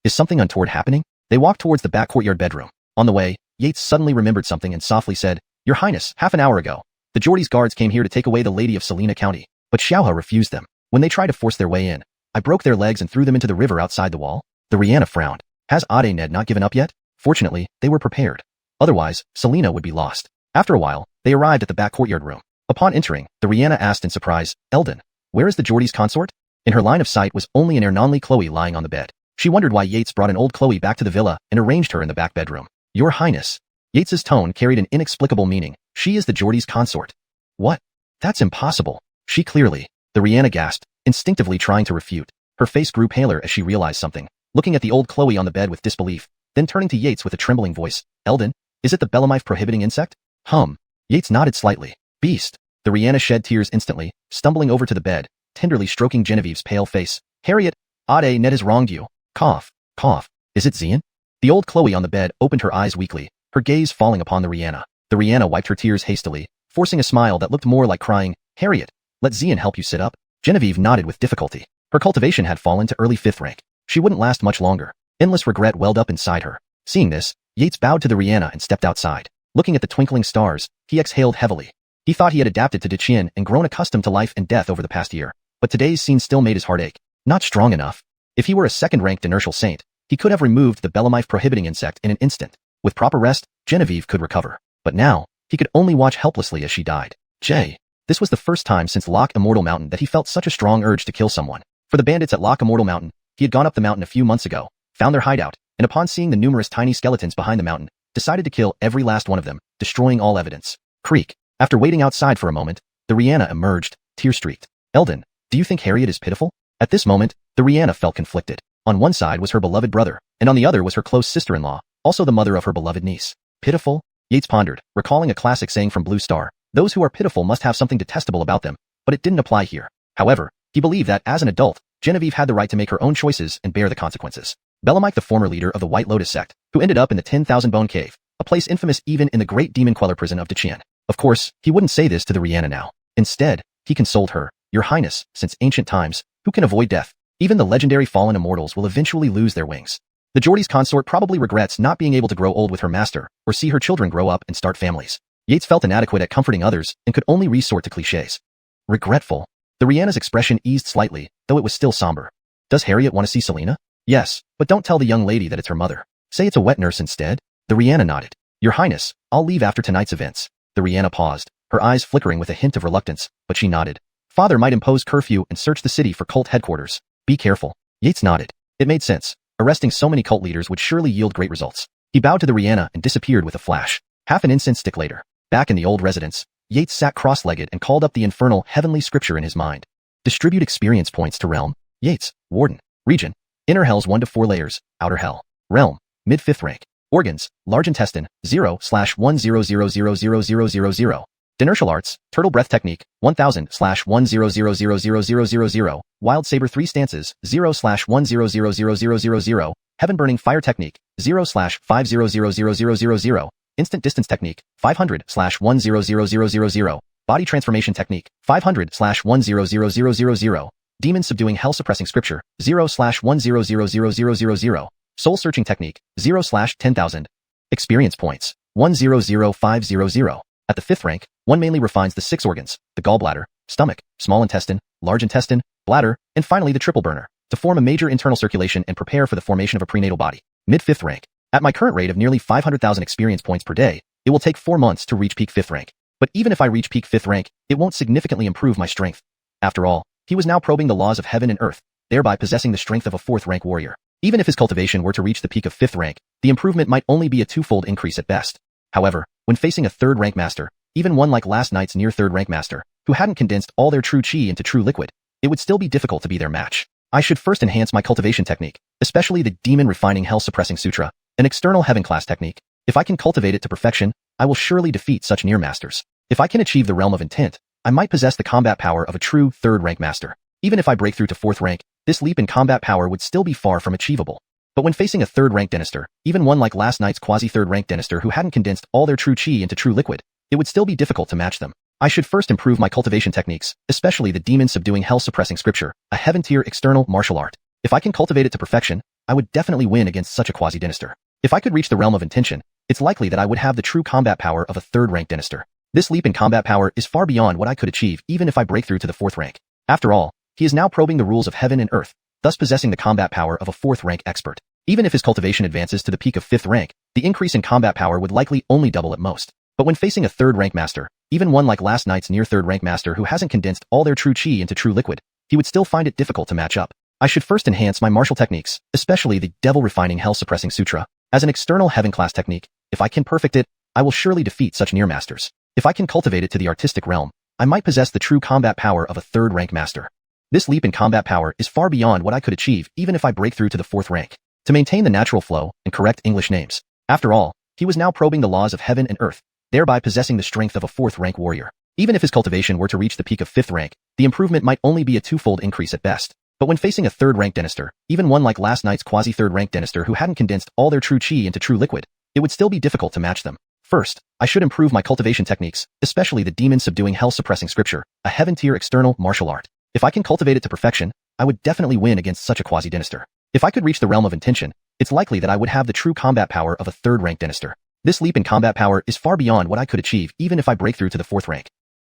Is something untoward happening? They walked towards the back courtyard bedroom. On the way, Yates suddenly remembered something and softly said, Your Highness, half an hour ago, the Geordie's guards came here to take away the Lady of Salina County, but Xiaohe refused them. When they tried to force their way in, I broke their legs and threw them into the river outside the wall. The Rihanna frowned. Has Ned not given up yet? Fortunately, they were prepared. Otherwise, Salina would be lost. After a while, they arrived at the back courtyard room. Upon entering, the Rihanna asked in surprise, Eldon, where is the Geordie's consort? In her line of sight was only an Ernonly Chloe lying on the bed. She wondered why Yates brought an old Chloe back to the villa and arranged her in the back bedroom. Your Highness. Yates's tone carried an inexplicable meaning. She is the Geordie's consort. What? That's impossible. She clearly. The Rihanna gasped, instinctively trying to refute. Her face grew paler as she realized something, looking at the old Chloe on the bed with disbelief, then turning to Yates with a trembling voice. Eldon, is it the Belemite prohibiting insect? Yates nodded slightly. Beast. The Rihanna shed tears instantly, stumbling over to the bed, tenderly stroking Genevieve's pale face. Harriet, Ned has wronged you. Cough. Cough. Is it Xian? The old Chloe on the bed opened her eyes weakly, her gaze falling upon the Rihanna. The Rihanna wiped her tears hastily, forcing a smile that looked more like crying. Harriet, let Xian help you sit up. Genevieve nodded with difficulty. Her cultivation had fallen to early 5th rank. She wouldn't last much longer. Endless regret welled up inside her. Seeing this, Yates bowed to the Rihanna and stepped outside. Looking at the twinkling stars, he exhaled heavily. He thought he had adapted to Qian and grown accustomed to life and death over the past year, but today's scene still made his heart ache. Not strong enough. If he were a 2nd-ranked inertial saint, he could have removed the Belemite prohibiting insect in an instant. With proper rest, Genevieve could recover. But now, he could only watch helplessly as she died. This was the first time since Loch Immortal Mountain that he felt such a strong urge to kill someone. For the bandits at Loch Immortal Mountain, he had gone up the mountain a few months ago, found their hideout, and upon seeing the numerous tiny skeletons behind the mountain, decided to kill every last one of them, destroying all evidence. Creak. After waiting outside for a moment, the Rihanna emerged, tear-streaked. Eldon, do you think Harriet is pitiful? At this moment, the Rihanna felt conflicted. On one side was her beloved brother, and on the other was her close sister-in-law, also the mother of her beloved niece. Pitiful? Yates pondered, recalling a classic saying from Blue Star. Those who are pitiful must have something detestable about them, but it didn't apply here. However, he believed that, as an adult, Genevieve had the right to make her own choices and bear the consequences. Belemite, the former leader of the White Lotus sect, who ended up in the 10,000 Bone Cave, a place infamous even in the great demon queller prison of Qian. Of course, he wouldn't say this to the Rihanna now. Instead, he consoled her. Your Highness, since ancient times, who can avoid death? Even the legendary fallen immortals will eventually lose their wings. The Geordie's consort probably regrets not being able to grow old with her master, or see her children grow up and start families. Yates felt inadequate at comforting others and could only resort to cliches. Regretful. The Rihanna's expression eased slightly, though it was still somber. Does Harriet want to see Salina? Yes, but don't tell the young lady that it's her mother. Say it's a wet nurse instead. The Rihanna nodded. Your Highness, I'll leave after tonight's events. The Rihanna paused, her eyes flickering with a hint of reluctance, but she nodded. Father might impose curfew and search the city for cult headquarters. Be careful. Yates nodded. It made sense. Arresting so many cult leaders would surely yield great results. He bowed to the Rihanna and disappeared with a flash. Half an incense stick later, back in the old residence, Yates sat cross-legged and called up the infernal, heavenly scripture in his mind. Distribute experience points to realm. Yates, Warden. Region. Inner hell's 1 to 4 layers. Outer hell. Realm. Mid 5th rank. Organs. Large intestine. 0/100000000. Dinertial arts. Turtle breath technique. 1000/100000000. Wild saber 3 stances. 0/1000000. Heaven burning fire technique. 0/50000000. Instant distance technique. 500/1000000. Body transformation technique, 500/100000. Demon subduing hell suppressing scripture, 0/10000000. Soul searching technique, 0/10,000. Experience points, 100500. At the 5th rank, one mainly refines the 6 organs, the gallbladder, stomach, small intestine, large intestine, bladder, and finally the triple burner, to form a major internal circulation and prepare for the formation of a prenatal body. Mid 5th rank. At my current rate of nearly 500,000 experience points per day, it will take 4 months to reach peak 5th rank. But even if I reach peak 5th rank, it won't significantly improve my strength. After all, he was now probing the laws of heaven and earth, thereby possessing the strength of a 4th rank warrior. Even if his cultivation were to reach the peak of 5th rank, the improvement might only be a 2-fold increase at best. However, when facing a 3rd rank master, even one like last night's near 3rd rank master, who hadn't condensed all their true chi into true liquid, it would still be difficult to be their match. I should first enhance my cultivation technique, especially the demon refining hell suppressing sutra, an external heaven class technique. If I can cultivate it to perfection, I will surely defeat such near masters. If I can achieve the realm of intent, I might possess the combat power of a true 3rd rank master. Even if I break through to 4th rank, this leap in combat power would still be far from achievable. But when facing a 3rd rank dynastor, even one like last night's quasi 3rd rank dynastor who hadn't condensed all their true chi into true liquid, it would still be difficult to match them. I should first improve my cultivation techniques, especially the demon subduing hell suppressing scripture, a heaven tier external martial art. If I can cultivate it to perfection, I would definitely win against such a quasi dynastor. If I could reach the realm of intention, it's likely that I would have the true combat power of a 3rd rank dynastor. This leap in combat power is far beyond what I could achieve even if I break through to the 4th rank. After all, he is now probing the rules of heaven and earth, thus possessing the combat power of a 4th rank expert. Even if his cultivation advances to the peak of 5th rank, the increase in combat power would likely only double at most. But when facing a 3rd rank master, even one like last night's near 3rd rank master who hasn't condensed all their true chi into true liquid, he would still find it difficult to match up. I should first enhance my martial techniques, especially the devil refining hell suppressing sutra, as an external heaven class technique. If I can perfect it, I will surely defeat such near masters. If I can cultivate it to the artistic realm, I might possess the true combat power of a 3rd rank master. This leap in combat power is far beyond what I could achieve even if I break through to the 4th rank. To maintain the natural flow and correct English names. After all, he was now probing the laws of heaven and earth, thereby possessing the strength of a 4th rank warrior. Even if his cultivation were to reach the peak of 5th rank, the improvement might only be a 2-fold increase at best. But when facing a 3rd rank dynastor, even one like last night's quasi 3rd rank dynastor who hadn't condensed all their true chi into true liquid, it would still be difficult to match them. First, I should improve my cultivation techniques, especially the demon subduing hell suppressing scripture, a heaven tier external martial art. If I can cultivate it to perfection, I would definitely win against such a quasi dynastor. If I could reach the realm of intention, it's likely that I would have the true combat power of a 3rd rank dynastor. This leap in combat power is far beyond what I could achieve even if I break through to the 4th rank.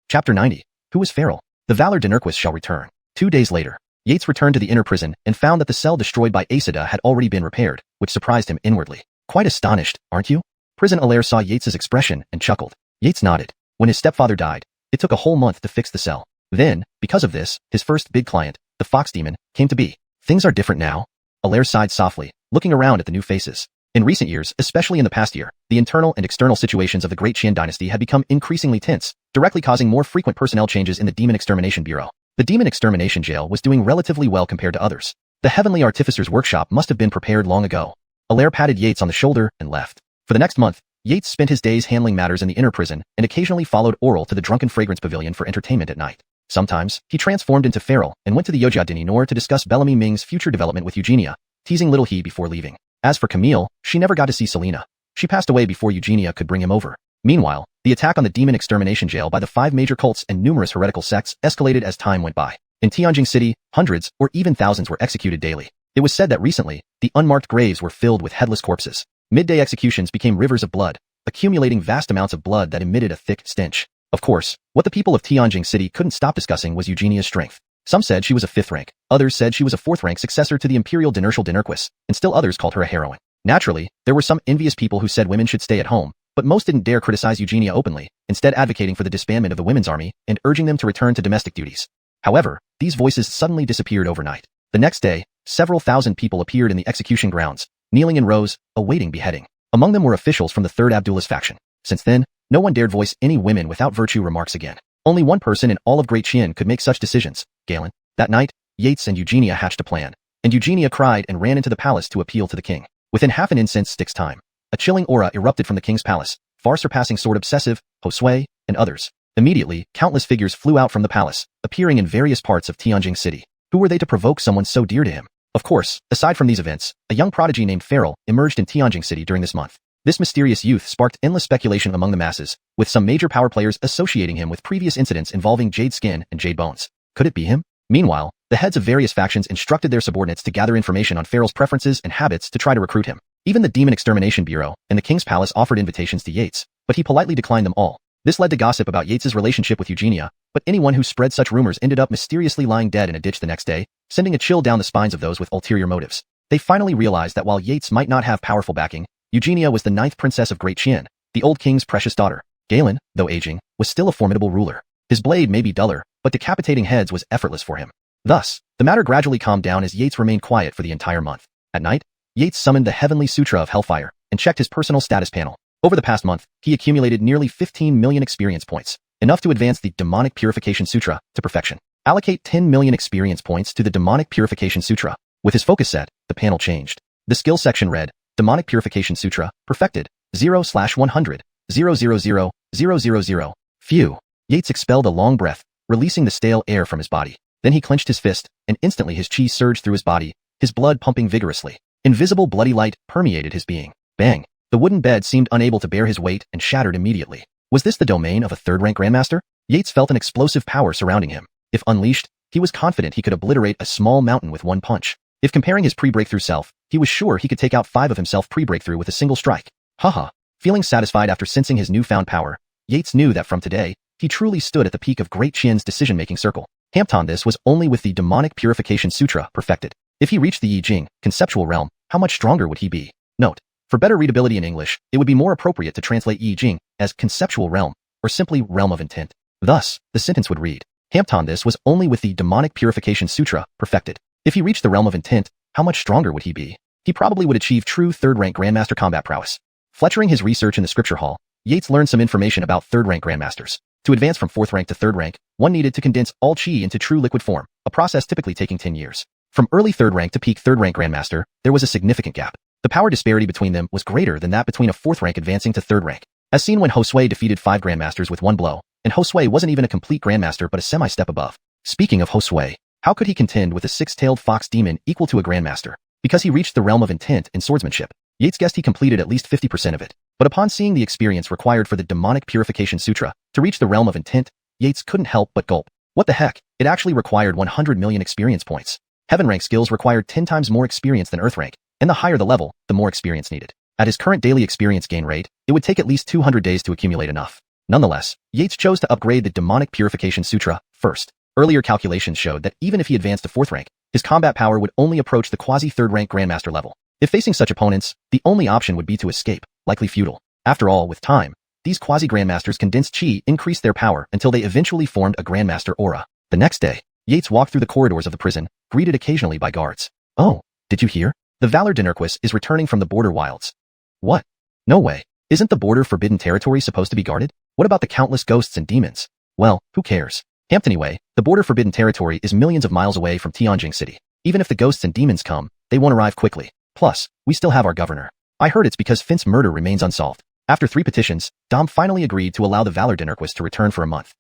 Chapter 90. Who is Feral? The Valor Dinurquist shall return. 2 days later, Yates returned to the inner prison and found that the cell destroyed by Asada had already been repaired, which surprised him inwardly. Quite astonished, aren't you? Prison Alair saw Yates's expression and chuckled. Yates nodded. When his stepfather died, it took a whole month to fix the cell. Then, because of this, his first big client, the Fox Demon, came to be. Things are different now. Alair sighed softly, looking around at the new faces. In recent years, especially in the past year, the internal and external situations of the Great Qian dynasty had become increasingly tense, directly causing more frequent personnel changes in the Demon Extermination Bureau. The Demon Extermination Jail was doing relatively well compared to others. The Heavenly Artificer's workshop must have been prepared long ago. Alair patted Yates on the shoulder and left. For the next month, Yates spent his days handling matters in the inner prison and occasionally followed Oral to the Drunken Fragrance Pavilion for entertainment at night. Sometimes, he transformed into Feral and went to the Yojia Dini Nor to discuss Bellamy Ming's future development with Eugenia, teasing little he before leaving. As for Camille, she never got to see Selena. She passed away before Eugenia could bring him over. Meanwhile, the attack on the Demon Extermination Jail by the 5 major cults and numerous heretical sects escalated as time went by. In Tianjin City, hundreds or even thousands were executed daily. It was said that recently, the unmarked graves were filled with headless corpses. Midday executions became rivers of blood, accumulating vast amounts of blood that emitted a thick stench. Of course, what the people of Tianjin City couldn't stop discussing was Eugenia's strength. Some said she was a 5th rank, others said she was a 4th rank successor to the Imperial Dinertial Dinurquist, and still others called her a heroine. Naturally, there were some envious people who said women should stay at home, but most didn't dare criticize Eugenia openly, instead advocating for the disbandment of the women's army and urging them to return to domestic duties. However, these voices suddenly disappeared overnight. The next day, several thousand people appeared in the execution grounds, kneeling in rows, awaiting beheading. Among them were officials from the 3rd Abdullah's faction. Since then, no one dared voice any women without virtue remarks again. Only one person in all of Great Qian could make such decisions, Galen. That night, Yates and Eugenia hatched a plan, and Eugenia cried and ran into the palace to appeal to the king. Within half an incense stick's time, a chilling aura erupted from the king's palace, far surpassing Sword Obsessive, Josue, and others. Immediately, countless figures flew out from the palace, appearing in various parts of Tianjin City. Who were they to provoke someone so dear to him? Of course, aside from these events, a young prodigy named Feral emerged in Tianjin City during this month. This mysterious youth sparked endless speculation among the masses, with some major power players associating him with previous incidents involving jade skin and jade bones. Could it be him? Meanwhile, the heads of various factions instructed their subordinates to gather information on Farrell's preferences and habits to try to recruit him. Even the Demon Extermination Bureau and the King's Palace offered invitations to Yates, but he politely declined them all. This led to gossip about Yates's relationship with Eugenia, but anyone who spread such rumors ended up mysteriously lying dead in a ditch the next day, sending a chill down the spines of those with ulterior motives. They finally realized that while Yates might not have powerful backing, Eugenia was the 9th princess of Great Qian, the old king's precious daughter. Galen, though aging, was still a formidable ruler. His blade may be duller, but decapitating heads was effortless for him. Thus, the matter gradually calmed down as Yates remained quiet for the entire month. At night, Yates summoned the Heavenly Sutra of Hellfire and checked his personal status panel. Over the past month, he accumulated nearly 15 million experience points, enough to advance the Demonic Purification Sutra to perfection. Allocate 10 million experience points to the Demonic Purification Sutra. With his focus set, the panel changed. The skill section read, Demonic Purification Sutra, perfected, 0/100, 000. Phew. Yates expelled a long breath, releasing the stale air from his body. Then he clenched his fist, and instantly his chi surged through his body, his blood pumping vigorously. Invisible bloody light permeated his being. Bang! The wooden bed seemed unable to bear his weight and shattered immediately. Was this the domain of a third-rank grandmaster? Yates felt an explosive power surrounding him. If unleashed, he was confident he could obliterate a small mountain with one punch. If comparing his pre-breakthrough self, he was sure he could take out 5 of himself pre-breakthrough with a single strike. Haha. Feeling satisfied after sensing his newfound power, Yates knew that from today, he truly stood at the peak of Great Qian's decision-making circle. Hampton this was only with the Demonic Purification Sutra perfected. If he reached the Yi Jing, conceptual realm, how much stronger would he be? Note. For better readability in English, it would be more appropriate to translate Yi Jing as conceptual realm, or simply realm of intent. Thus, the sentence would read, Hampton this was only with the Demonic Purification Sutra perfected. If he reached the realm of intent, how much stronger would he be? He probably would achieve true third-rank grandmaster combat prowess. Fletchering his research in the scripture hall, Yates learned some information about third-rank grandmasters. To advance from 4th rank to 3rd rank, one needed to condense all chi into true liquid form, a process typically taking 10 years. From early 3rd rank to peak 3rd rank grandmaster, there was a significant gap. The power disparity between them was greater than that between a 4th rank advancing to 3rd rank, as seen when Josue defeated 5 grandmasters with one blow, and Josue wasn't even a complete grandmaster but a semi-step above. Speaking of Josue, how could he contend with a 6-tailed fox demon equal to a grandmaster? Because he reached the realm of intent in swordsmanship. Yates guessed he completed at least 50% of it. But upon seeing the experience required for the Demonic Purification Sutra to reach the realm of intent, Yates couldn't help but gulp. What the heck? It actually required 100 million experience points. Heaven rank skills required 10 times more experience than Earth rank, and the higher the level, the more experience needed. At his current daily experience gain rate, it would take at least 200 days to accumulate enough. Nonetheless, Yates chose to upgrade the Demonic Purification Sutra first. Earlier calculations showed that even if he advanced to 4th rank, his combat power would only approach the quasi-3rd rank grandmaster level. If facing such opponents, the only option would be to escape, likely futile. After all, with time, these quasi-grandmasters' condensed chi increased their power until they eventually formed a grandmaster aura. The next day, Yates walked through the corridors of the prison, greeted occasionally by guards. Oh, did you hear? The Valor Dinarquis is returning from the border wilds. What? No way. Isn't the border forbidden territory supposed to be guarded? What about the countless ghosts and demons? Well, who cares? Anyway, the border forbidden territory is millions of miles away from Tianjing City. Even if the ghosts and demons come, they won't arrive quickly. Plus, we still have our governor. I heard it's because Fint's murder remains unsolved. After 3 petitions, Dom finally agreed to allow the Valor Dinarquis to return for a month.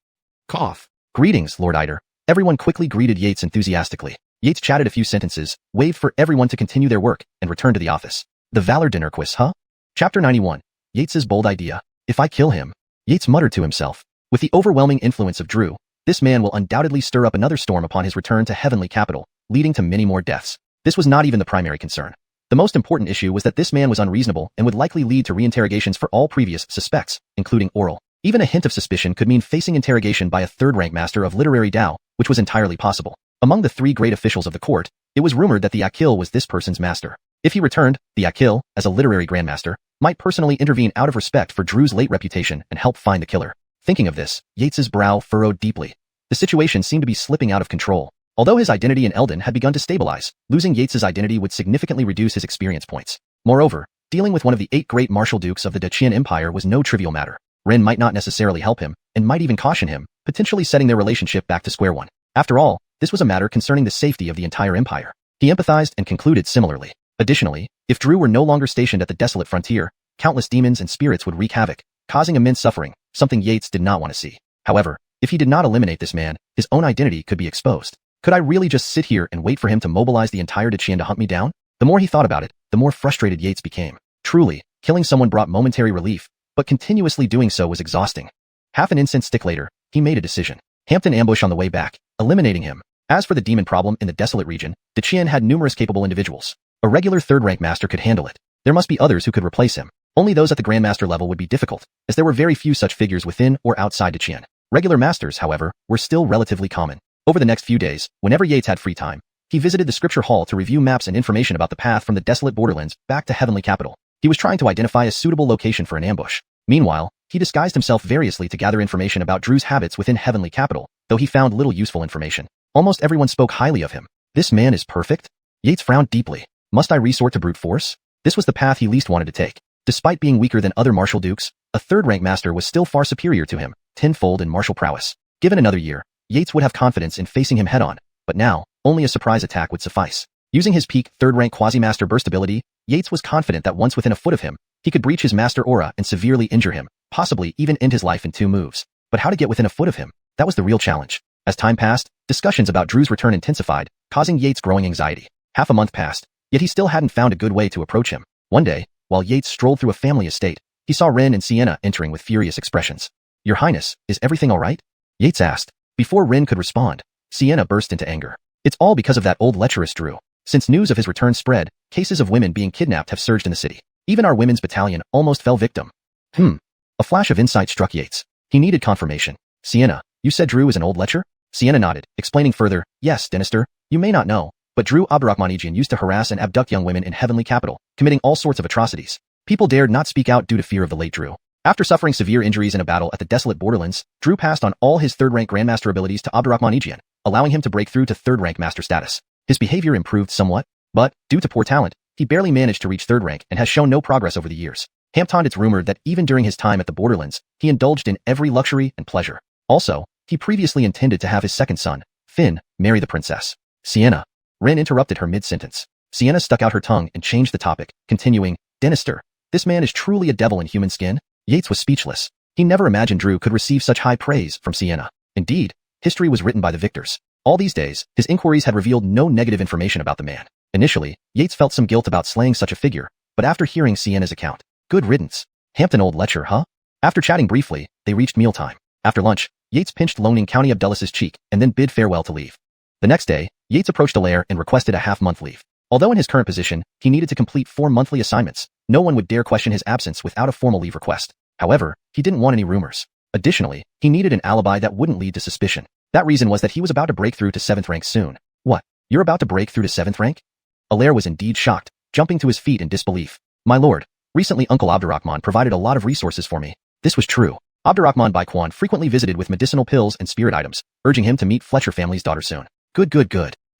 Cough. Greetings, Lord Eider. Everyone quickly greeted Yates enthusiastically. Yates chatted a few sentences, waved for everyone to continue their work, and returned to the office. The Valor Dinarquis, huh? Chapter 91. Yates's bold idea. If I kill him, Yates muttered to himself. With the overwhelming influence of Drew, this man will undoubtedly stir up another storm upon his return to Heavenly Capital, leading to many more deaths. This was not even the primary concern. The most important issue was that this man was unreasonable and would likely lead to reinterrogations for all previous suspects, including Oral. Even a hint of suspicion could mean facing interrogation by a 3rd-rank master of literary Dao, which was entirely possible. Among the 3 great officials of the court, it was rumored that the Akil was this person's master. If he returned, the Akil, as a literary grandmaster, might personally intervene out of respect for Drew's late reputation and help find the killer. Thinking of this, Yates's brow furrowed deeply. The situation seemed to be slipping out of control. Although his identity in Eldon had begun to stabilize, losing Yates's identity would significantly reduce his experience points. Moreover, dealing with one of the 8 great martial dukes of the Qian Empire was no trivial matter. Ren might not necessarily help him, and might even caution him, potentially setting their relationship back to square one. After all, this was a matter concerning the safety of the entire empire. He empathized and concluded similarly. Additionally, if Drew were no longer stationed at the desolate frontier, countless demons and spirits would wreak havoc, causing immense suffering, something Yates did not want to see. However, if he did not eliminate this man, his own identity could be exposed. Could I really just sit here and wait for him to mobilize the entire Qian to hunt me down? The more he thought about it, the more frustrated Yates became. Truly, Killing someone brought momentary relief, but continuously doing so was exhausting. Half an incense stick later, he made a decision. Hampton ambush on the way back, eliminating him. As for the demon problem in the desolate region, the Qian had numerous capable individuals. A regular third-rank master could handle it. There must be others who could replace him. Only those at the grandmaster level would be difficult, as there were very few such figures within or outside the Qian. Regular masters, however, were still relatively common. Over the next few days, whenever Yates had free time, he visited the scripture hall to review maps and information about the path from the desolate borderlands back to Heavenly Capital. He was trying to identify a suitable location for an ambush. Meanwhile, he disguised himself variously to gather information about Drew's habits within Heavenly Capital, though he found little useful information. Almost everyone spoke highly of him. This man is perfect? Yates frowned deeply. Must I resort to brute force? This was the path he least wanted to take. Despite being weaker than other martial dukes, a third-rank master was still far superior to him, tenfold in martial prowess. Given another year, Yates would have confidence in facing him head-on, but now, only a surprise attack would suffice. Using his peak third-rank quasi-master burst ability, Yates was confident that once within a foot of him, he could breach his master aura and severely injure him, possibly even end his life in 2 moves. But how to get within a foot of him? That was the real challenge. As time passed, discussions about Drew's return intensified, causing Yates growing anxiety. Half a month passed, yet he still hadn't found a good way to approach him. One day, while Yates strolled through a family estate, he saw Ren and Sienna entering with furious expressions. "Your Highness, is everything all right?" Yates asked. Before Ren could respond, Sienna burst into anger. "It's all because of that old lecherous Drew. Since news of his return spread, cases of women being kidnapped have surged in the city. Even our women's battalion almost fell victim." A flash of insight struck Yates. He needed confirmation. "Sienna, you said Drew is an old lecher?" Sienna nodded, explaining further, "Yes, Dynasty, you may not know, but Drew Abdurrahmanijian used to harass and abduct young women in Heavenly Capital, committing all sorts of atrocities. People dared not speak out due to fear of the late Drew. After suffering severe injuries in a battle at the desolate borderlands, Drew passed on all his third-rank grandmaster abilities to Abdurrahmanijian, allowing him to break through to third-rank master status. His behavior improved somewhat, but, due to poor talent, he barely managed to reach third rank and has shown no progress over the years. Hampton, it's rumored that even during his time at the borderlands, he indulged in every luxury and pleasure. Also, he previously intended to have his second son, Finn, marry the princess. Sienna. Ren interrupted her mid-sentence. Sienna stuck out her tongue and changed the topic, continuing, "Dynasty, this man is truly a devil in human skin." Yates was speechless. He never imagined Drew could receive such high praise from Sienna. Indeed, history was written by the victors. All these days, his inquiries had revealed no negative information about the man. Initially, Yates felt some guilt about slaying such a figure, but after hearing Sienna's account, good riddance. Hampton old lecher, huh? After chatting briefly, they reached mealtime. After lunch, Yates pinched Loaning County Abdullas's cheek and then bid farewell to leave. The next day, Yates approached Alaire and requested a half-month leave. Although in his current position, he needed to complete 4 monthly assignments, no one would dare question his absence without a formal leave request. However, he didn't want any rumors. Additionally, he needed an alibi that wouldn't lead to suspicion. That reason was that he was about to break through to 7th rank soon. What? You're about to break through to 7th rank? Alaire was indeed shocked, jumping to his feet in disbelief. "My lord, recently Uncle Abdurrahman provided a lot of resources for me." This was true. Abdurrahman by Qian frequently visited with medicinal pills and spirit items, urging him to meet Fletcher family's daughter soon. Good.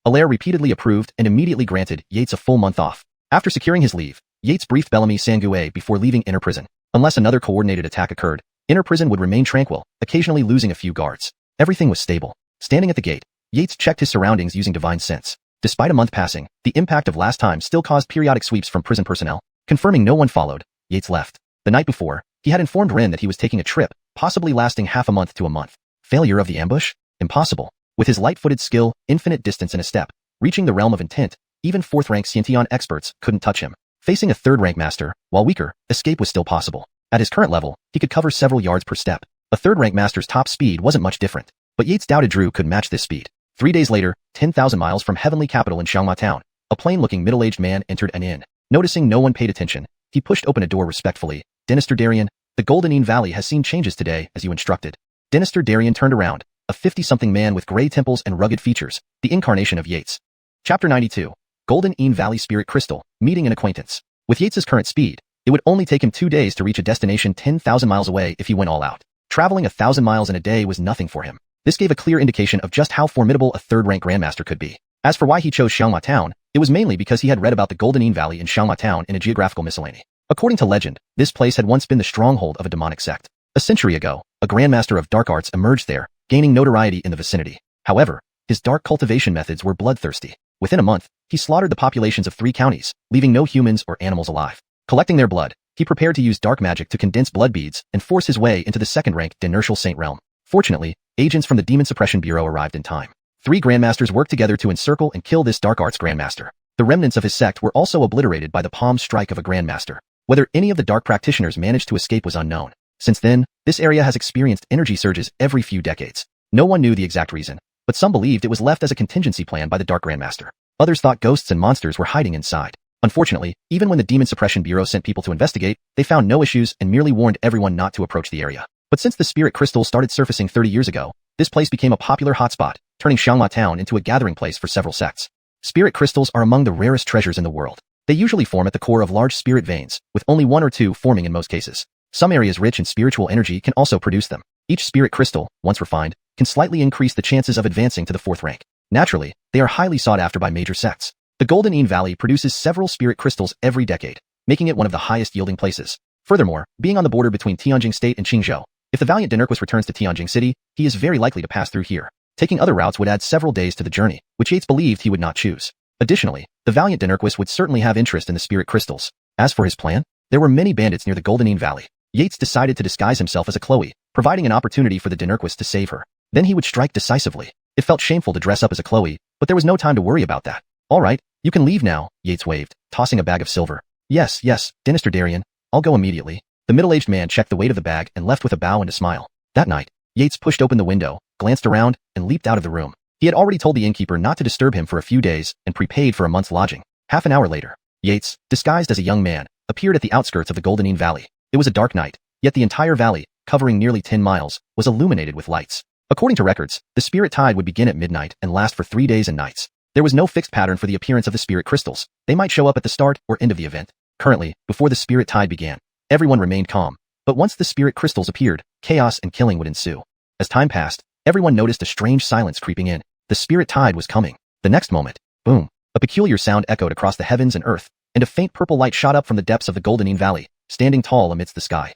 Alaire repeatedly approved and immediately granted Yates a full month off. After securing his leave, Yates briefed Bellamy Sangue before leaving Inner Prison. Unless another coordinated attack occurred, Inner Prison would remain tranquil, occasionally losing a few guards. Everything was stable. Standing at the gate, Yates checked his surroundings using divine sense. Despite a month passing, the impact of last time still caused periodic sweeps from prison personnel. Confirming no one followed, Yates left. The night before, he had informed Ren that he was taking a trip, possibly lasting half a month to a month. Failure of the ambush? Impossible. With his light-footed skill, infinite distance in a step, reaching the realm of intent, even 4th-rank Xianxia experts couldn't touch him. Facing a 3rd-rank master, while weaker, escape was still possible. At his current level, he could cover several yards per step. A 3rd-rank master's top speed wasn't much different, but Yates doubted Drew could match this speed. 3 days later, 10,000 miles from Heavenly Capital in Xianxia town, a plain-looking middle-aged man entered an inn. Noticing no one paid attention, he pushed open a door respectfully. "Dynasty Darien, the Golden Inn Valley has seen changes today, as you instructed." Dynasty Darien turned around, a 50-something man with gray temples and rugged features, the incarnation of Yates. Chapter 92. Golden Inn Valley Spirit Crystal, Meeting an Acquaintance. With Yates's current speed, it would only take him 2 days to reach a destination 10,000 miles away if he went all out. Traveling 1,000 miles in a day was nothing for him. This gave a clear indication of just how formidable a 3rd-rank grandmaster could be. As for why he chose Xianxia town, it was mainly because he had read about the Golden Inn Valley in Xianxia town in a geographical miscellany. According to legend, this place had once been the stronghold of a demonic sect. A century ago, a grandmaster of dark arts emerged there, gaining notoriety in the vicinity. However, his dark cultivation methods were bloodthirsty. Within a month, he slaughtered the populations of 3 counties, leaving no humans or animals alive. Collecting their blood, he prepared to use dark magic to condense blood beads and force his way into the 2nd-rank Denertial Saint realm. Fortunately, agents from the Demon Suppression Bureau arrived in time. 3 grandmasters worked together to encircle and kill this dark arts grandmaster. The remnants of his sect were also obliterated by the palm strike of a grandmaster. Whether any of the dark practitioners managed to escape was unknown. Since then, this area has experienced energy surges every few decades. No one knew the exact reason, but some believed it was left as a contingency plan by the Dark Grandmaster. Others thought ghosts and monsters were hiding inside. Unfortunately, even when the Demon Suppression Bureau sent people to investigate, they found no issues and merely warned everyone not to approach the area. But since the spirit crystals started surfacing 30 years ago, this place became a popular hotspot, turning Xianxia town into a gathering place for several sects. Spirit crystals are among the rarest treasures in the world. They usually form at the core of large spirit veins, with only one or two forming in most cases. Some areas rich in spiritual energy can also produce them. Each spirit crystal, once refined, can slightly increase the chances of advancing to the 4th rank. Naturally, they are highly sought after by major sects. The Golden Valley produces several spirit crystals every decade, making it one of the highest yielding places. Furthermore, being on the border between Tianjing State and Qingzhou, if the valiant Dinurquist returns to Tianjing City, he is very likely to pass through here. Taking other routes would add several days to the journey, which Yates believed he would not choose. Additionally, the valiant Dinurquist would certainly have interest in the spirit crystals. As for his plan, there were many bandits near the Golden Valley. Yates decided to disguise himself as a Chloe, providing an opportunity for the Dinurquist to save her. Then he would strike decisively. It felt shameful to dress up as a Chloe, but there was no time to worry about that. All right, you can leave now, Yates waved, tossing a bag of silver. Yes, Dynasty Darien, I'll go immediately. The middle-aged man checked the weight of the bag and left with a bow and a smile. That night, Yates pushed open the window, glanced around, and leaped out of the room. He had already told the innkeeper not to disturb him for a few days and prepaid for a month's lodging. Half an hour later, Yates, disguised as a young man, appeared at the outskirts of the Golden Valley. It was a dark night, yet the entire valley, covering nearly 10 miles, was illuminated with lights. According to records, the spirit tide would begin at midnight and last for 3 days and nights. There was no fixed pattern for the appearance of the spirit crystals. They might show up at the start or end of the event. Currently, before the spirit tide began, everyone remained calm. But once the spirit crystals appeared, chaos and killing would ensue. As time passed, everyone noticed a strange silence creeping in. The spirit tide was coming. The next moment, boom, a peculiar sound echoed across the heavens and earth, and a faint purple light shot up from the depths of the Golden Valley, standing tall amidst the sky.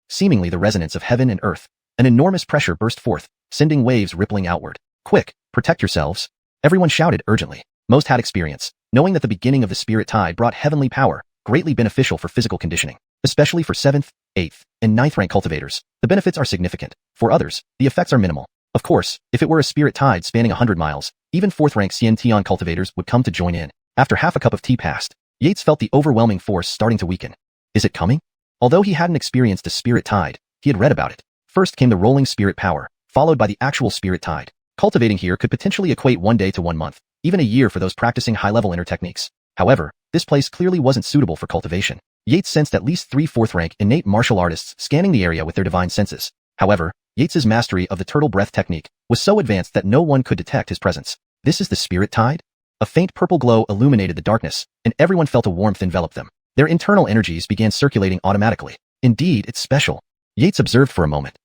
Seemingly the resonance of heaven and earth. An enormous pressure burst forth, sending waves rippling outward. Quick, protect yourselves. Everyone shouted urgently. Most had experience, knowing that the beginning of the spirit tide brought heavenly power, greatly beneficial for physical conditioning. Especially for 7th, 8th, and 9th rank cultivators, the benefits are significant. For others, the effects are minimal. Of course, if it were a spirit tide spanning 100 miles, even 4th rank Xianxia cultivators would come to join in. After half a cup of tea passed, Yates felt the overwhelming force starting to weaken. Is it coming? Although he hadn't experienced a spirit tide, he had read about it. First came the rolling spirit power, followed by the actual spirit tide. Cultivating here could potentially equate 1 day to 1 month, even a year for those practicing high-level inner techniques. However, this place clearly wasn't suitable for cultivation. Yates sensed at least 3 4th rank innate martial artists scanning the area with their divine senses. However, Yates's mastery of the turtle breath technique was so advanced that no one could detect his presence. This is the spirit tide? A faint purple glow illuminated the darkness, and everyone felt a warmth envelop them. Their internal energies began circulating automatically. Indeed, it's special. Yates observed for a moment.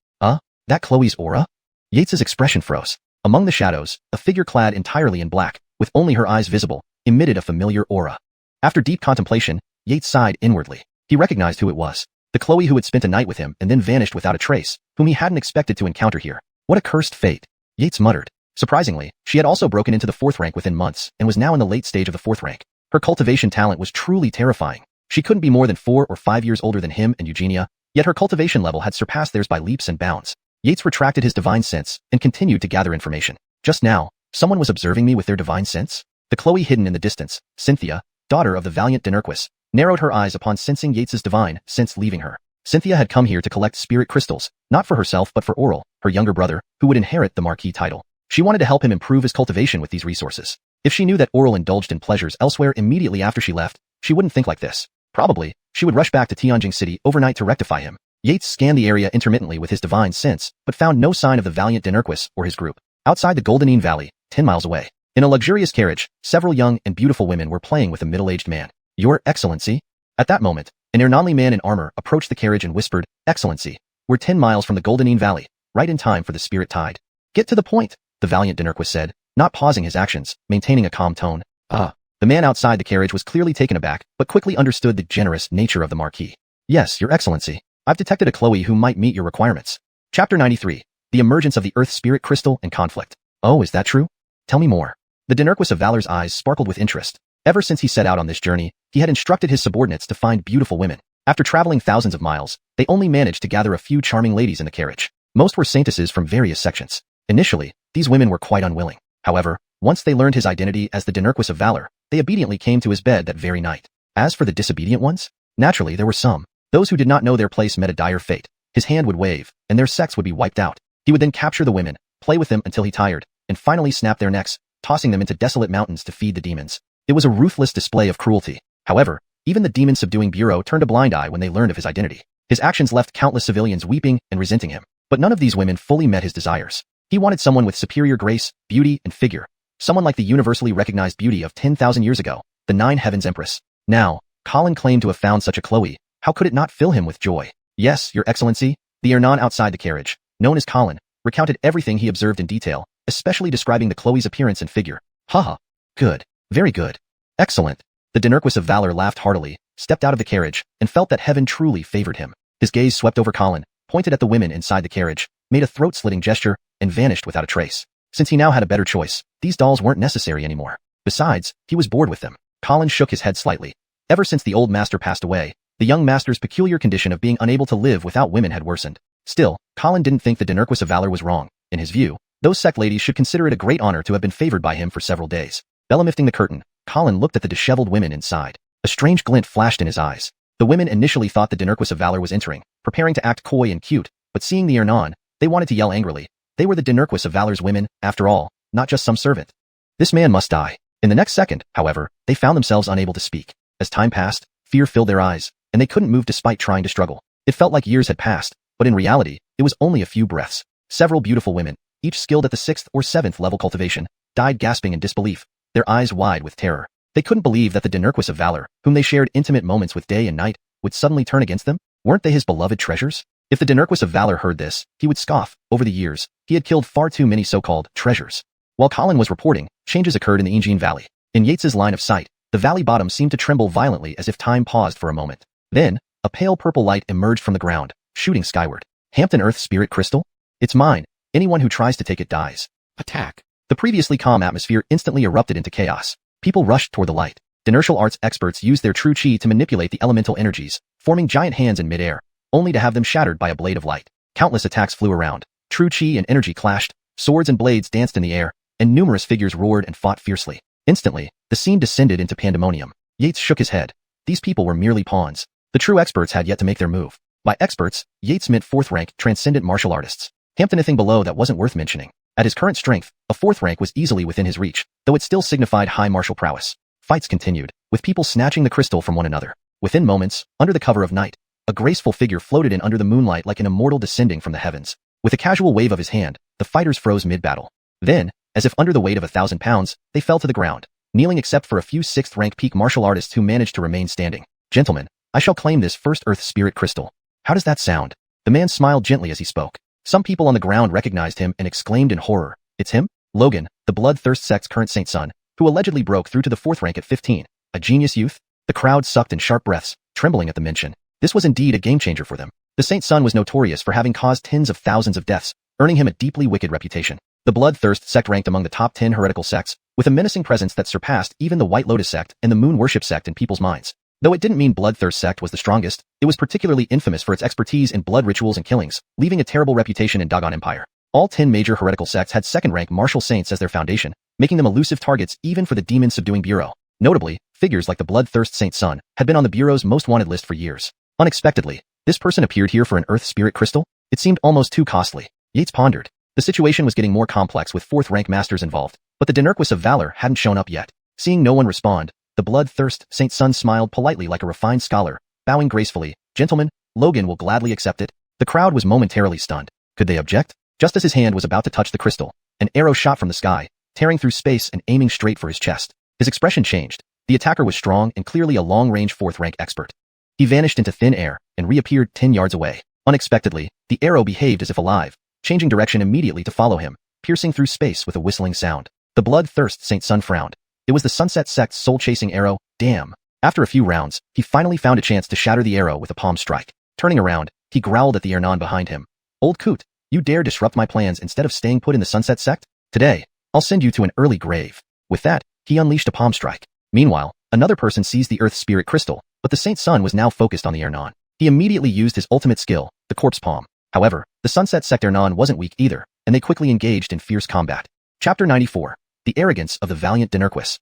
That Chloe's aura? Yates's expression froze. Among the shadows, a figure clad entirely in black, with only her eyes visible, emitted a familiar aura. After deep contemplation, Yates sighed inwardly. He recognized who it was. The Chloe who had spent a night with him and then vanished without a trace, whom he hadn't expected to encounter here. What a cursed fate, Yates muttered. Surprisingly, she had also broken into the 4th rank within months and was now in the late stage of the 4th rank. Her cultivation talent was truly terrifying. She couldn't be more than 4 or 5 years older than him and Eugenia, yet her cultivation level had surpassed theirs by leaps and bounds. Yates retracted his divine sense and continued to gather information. Just now, someone was observing me with their divine sense? The Chloe hidden in the distance, Cynthia, daughter of the valiant Dinurquist, narrowed her eyes upon sensing Yates's divine sense leaving her. Cynthia had come here to collect spirit crystals, not for herself but for Oral, her younger brother, who would inherit the Marquis title. She wanted to help him improve his cultivation with these resources. If she knew that Oral indulged in pleasures elsewhere immediately after she left, she wouldn't think like this. Probably, she would rush back to Tianjing City overnight to rectify him. Yates scanned the area intermittently with his divine sense, but found no sign of the valiant Dinurquist or his group. Outside the Golden Valley, 10 miles away, in a luxurious carriage, several young and beautiful women were playing with a middle-aged man. Your Excellency? At that moment, an Ernonli man in armor approached the carriage and whispered, Excellency, we're 10 miles from the Golden Valley, right in time for the spirit tide. Get to the point, the valiant Dinurquist said, not pausing his actions, maintaining a calm tone. The man outside the carriage was clearly taken aback, but quickly understood the generous nature of the Marquis. Yes, Your Excellency. I've detected a Chloe who might meet your requirements. Chapter 93. The Emergence of the Earth Spirit Crystal and Conflict. Oh, is that true? Tell me more. The Dinurquist of Valor's eyes sparkled with interest. Ever since he set out on this journey, he had instructed his subordinates to find beautiful women. After traveling thousands of miles, they only managed to gather a few charming ladies in the carriage. Most were saintesses from various sections. Initially, these women were quite unwilling. However, once they learned his identity as the Dinurquist of Valor, they obediently came to his bed that very night. As for the disobedient ones, Naturally, there were some. Those who did not know their place met a dire fate. His hand would wave, and their sex would be wiped out. He would then capture the women, play with them until he tired, and finally snap their necks, tossing them into desolate mountains to feed the demons. It was a ruthless display of cruelty. However, even the demon-subduing bureau turned a blind eye when they learned of his identity. His actions left countless civilians weeping and resenting him. But none of these women fully met his desires. He wanted someone with superior grace, beauty, and figure. Someone like the universally recognized beauty of 10,000 years ago, the Nine Heavens Empress. Now, Colin claimed to have found such a Chloe. How could it not fill him with joy? Yes, Your Excellency, the Ernan outside the carriage, known as Colin, recounted everything he observed in detail, especially describing the Chloe's appearance and figure. Haha. Good. Very good. Excellent. The Dinurquis of Valor laughed heartily, stepped out of the carriage, and felt that heaven truly favored him. His gaze swept over Colin, pointed at the women inside the carriage, made a throat-slitting gesture, and vanished without a trace. Since he now had a better choice, these dolls weren't necessary anymore. Besides, he was bored with them. Colin shook his head slightly. Ever since the old master passed away, the young master's peculiar condition of being unable to live without women had worsened. Still, Colin didn't think the Dinurquis of Valor was wrong. In his view, those sect ladies should consider it a great honor to have been favored by him for several days. Lifting the curtain, Colin looked at the disheveled women inside. A strange glint flashed in his eyes. The women initially thought the Dinurquis of Valor was entering, preparing to act coy and cute, but seeing the Ernan, they wanted to yell angrily. They were the Dinurquis of Valor's women, after all, not just some servant. This man must die. In the next second, however, they found themselves unable to speak. As time passed, fear filled their eyes, and they couldn't move despite trying to struggle. It felt like years had passed, but in reality, it was only a few breaths. Several beautiful women, each skilled at the 6th or 7th level cultivation, died gasping in disbelief, their eyes wide with terror. They couldn't believe that the Dinurquis of Valor, whom they shared intimate moments with day and night, would suddenly turn against them. Weren't they his beloved treasures? If the Dinurquis of Valor heard this, he would scoff. Over the years, he had killed far too many so-called treasures. While Colin was reporting, changes occurred in the Engine Valley. In Yates's line of sight, the valley bottom seemed to tremble violently as if time paused for a moment. Then, a pale purple light emerged from the ground, shooting skyward. Hampton Earth Spirit Crystal? It's mine. Anyone who tries to take it dies. Attack. The previously calm atmosphere instantly erupted into chaos. People rushed toward the light. Inertial arts experts used their true chi to manipulate the elemental energies, forming giant hands in midair, only to have them shattered by a blade of light. Countless attacks flew around. True chi and energy clashed, swords and blades danced in the air, and numerous figures roared and fought fiercely. Instantly, the scene descended into pandemonium. Yates shook his head. These people were merely pawns. The true experts had yet to make their move. By experts, Yates meant 4th rank transcendent martial artists. Anything below that wasn't worth mentioning. At his current strength, a 4th rank was easily within his reach, though it still signified high martial prowess. Fights continued, with people snatching the crystal from one another. Within moments, under the cover of night, a graceful figure floated in under the moonlight like an immortal descending from the heavens. With a casual wave of his hand, the fighters froze mid-battle. Then, as if under the weight of 1,000 pounds, they fell to the ground, kneeling except for a few 6th rank peak martial artists who managed to remain standing. Gentlemen, I shall claim this first Earth Spirit Crystal. How does that sound? The man smiled gently as he spoke. Some people on the ground recognized him and exclaimed in horror. It's him? Logan, the Bloodthirst sect's current Saint Son, who allegedly broke through to the 4th rank at 15. A genius youth? The crowd sucked in sharp breaths, trembling at the mention. This was indeed a game-changer for them. The Saint Son was notorious for having caused tens of thousands of deaths, earning him a deeply wicked reputation. The Bloodthirst sect ranked among the top 10 heretical sects, with a menacing presence that surpassed even the White Lotus sect and the Moon Worship sect in people's minds. Though it didn't mean Bloodthirst sect was the strongest, it was particularly infamous for its expertise in blood rituals and killings, leaving a terrible reputation in Dogon Empire. All 10 major heretical sects had 2nd-rank martial saints as their foundation, making them elusive targets even for the demon-subduing bureau. Notably, figures like the Bloodthirst Saint Son had been on the bureau's most wanted list for years. Unexpectedly, this person appeared here for an Earth Spirit Crystal? It seemed almost too costly. Yates pondered. The situation was getting more complex with 4th-rank masters involved, but the Dinurquis of Valor hadn't shown up yet. Seeing no one respond, the Bloodthirst Saint Son smiled politely like a refined scholar, bowing gracefully. Gentlemen, Logan will gladly accept it. The crowd was momentarily stunned. Could they object? Just as his hand was about to touch the crystal, an arrow shot from the sky, tearing through space and aiming straight for his chest. His expression changed. The attacker was strong and clearly a long-range 4th-rank expert. He vanished into thin air and reappeared 10 yards away. Unexpectedly, the arrow behaved as if alive, changing direction immediately to follow him, piercing through space with a whistling sound. The Bloodthirst Saint Son frowned. It was the Sunset sect's soul-chasing arrow. Damn. After a few rounds, he finally found a chance to shatter the arrow with a palm strike. Turning around, he growled at the Ernan behind him. Old coot, you dare disrupt my plans instead of staying put in the Sunset sect? Today, I'll send you to an early grave. With that, he unleashed a palm strike. Meanwhile, another person seized the Earth Spirit Crystal, but the Saint Son was now focused on the Ernan. He immediately used his ultimate skill, the Corpse Palm. However, the Sunset sect Ernan wasn't weak either, and they quickly engaged in fierce combat. Chapter 94. The Arrogance of the Valiant Dinurquis.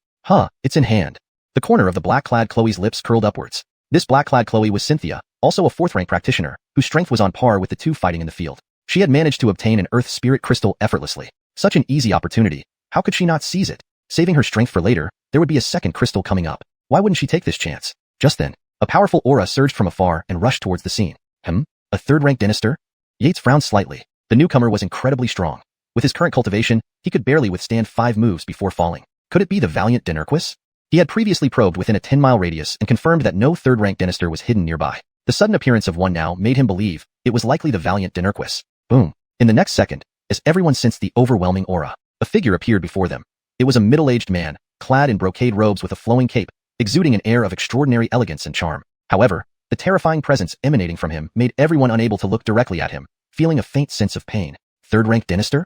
It's in hand. The corner of the black-clad Chloe's lips curled upwards. This black-clad Chloe was Xianxia, also a 4th-rank practitioner, whose strength was on par with the two fighting in the field. She had managed to obtain an Earth Spirit Crystal effortlessly. Such an easy opportunity. How could she not seize it? Saving her strength for later, there would be a second crystal coming up. Why wouldn't she take this chance? Just then, a powerful aura surged from afar and rushed towards the scene. A 3rd-rank dynastor? Yates frowned slightly. The newcomer was incredibly strong. With his current cultivation, he could barely withstand 5 moves before falling. Could it be the valiant Dynarquis? He had previously probed within a 10-mile radius and confirmed that no 3rd-rank dynastor was hidden nearby. The sudden appearance of one now made him believe it was likely the valiant Dynarquis. Boom. In the next second, as everyone sensed the overwhelming aura, a figure appeared before them. It was a middle-aged man, clad in brocade robes with a flowing cape, exuding an air of extraordinary elegance and charm. However, the terrifying presence emanating from him made everyone unable to look directly at him, feeling a faint sense of pain. 3rd-rank dynastor?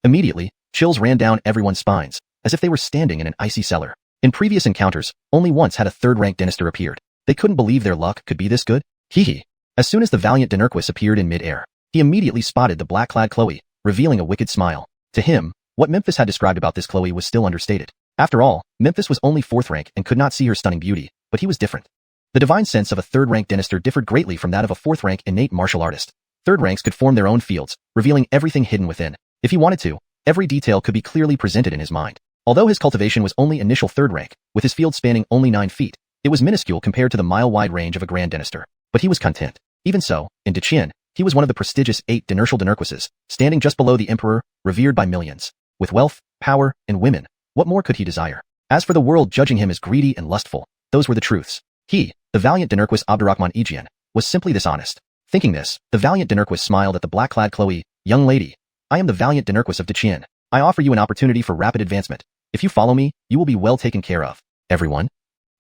Immediately, chills ran down everyone's spines, as if they were standing in an icy cellar. In previous encounters, only once had a 3rd-rank dynastor appeared. They couldn't believe their luck could be this good. Hee. As soon as the valiant Dynarquis appeared in mid-air, he immediately spotted the black-clad Chloe, revealing a wicked smile. To him, what Memphis had described about this Chloe was still understated. After all, Memphis was only 4th rank and could not see her stunning beauty, but he was different. The divine sense of a 3rd-rank dynastor differed greatly from that of a 4th-rank innate martial artist. 3rd ranks could form their own fields, revealing everything hidden within. If he wanted to, every detail could be clearly presented in his mind. Although his cultivation was only initial 3rd rank, with his field spanning only 9 feet, it was minuscule compared to the mile-wide range of a grand dynastor. But he was content. Even so, in Qian, he was one of the prestigious 8 dynartial Dynarquises, standing just below the emperor, revered by millions. With wealth, power, and women, what more could he desire? As for the world judging him as greedy and lustful, those were the truths. He, the valiant Dynarquis Abdurrahman Ejian, was simply dishonest. Thinking this, the valiant Dynarquis smiled at the black-clad Chloe. Young lady, I am the valiant Dynarquis of Qian. I offer you an opportunity for rapid advancement. If you follow me, you will be well taken care of. Everyone?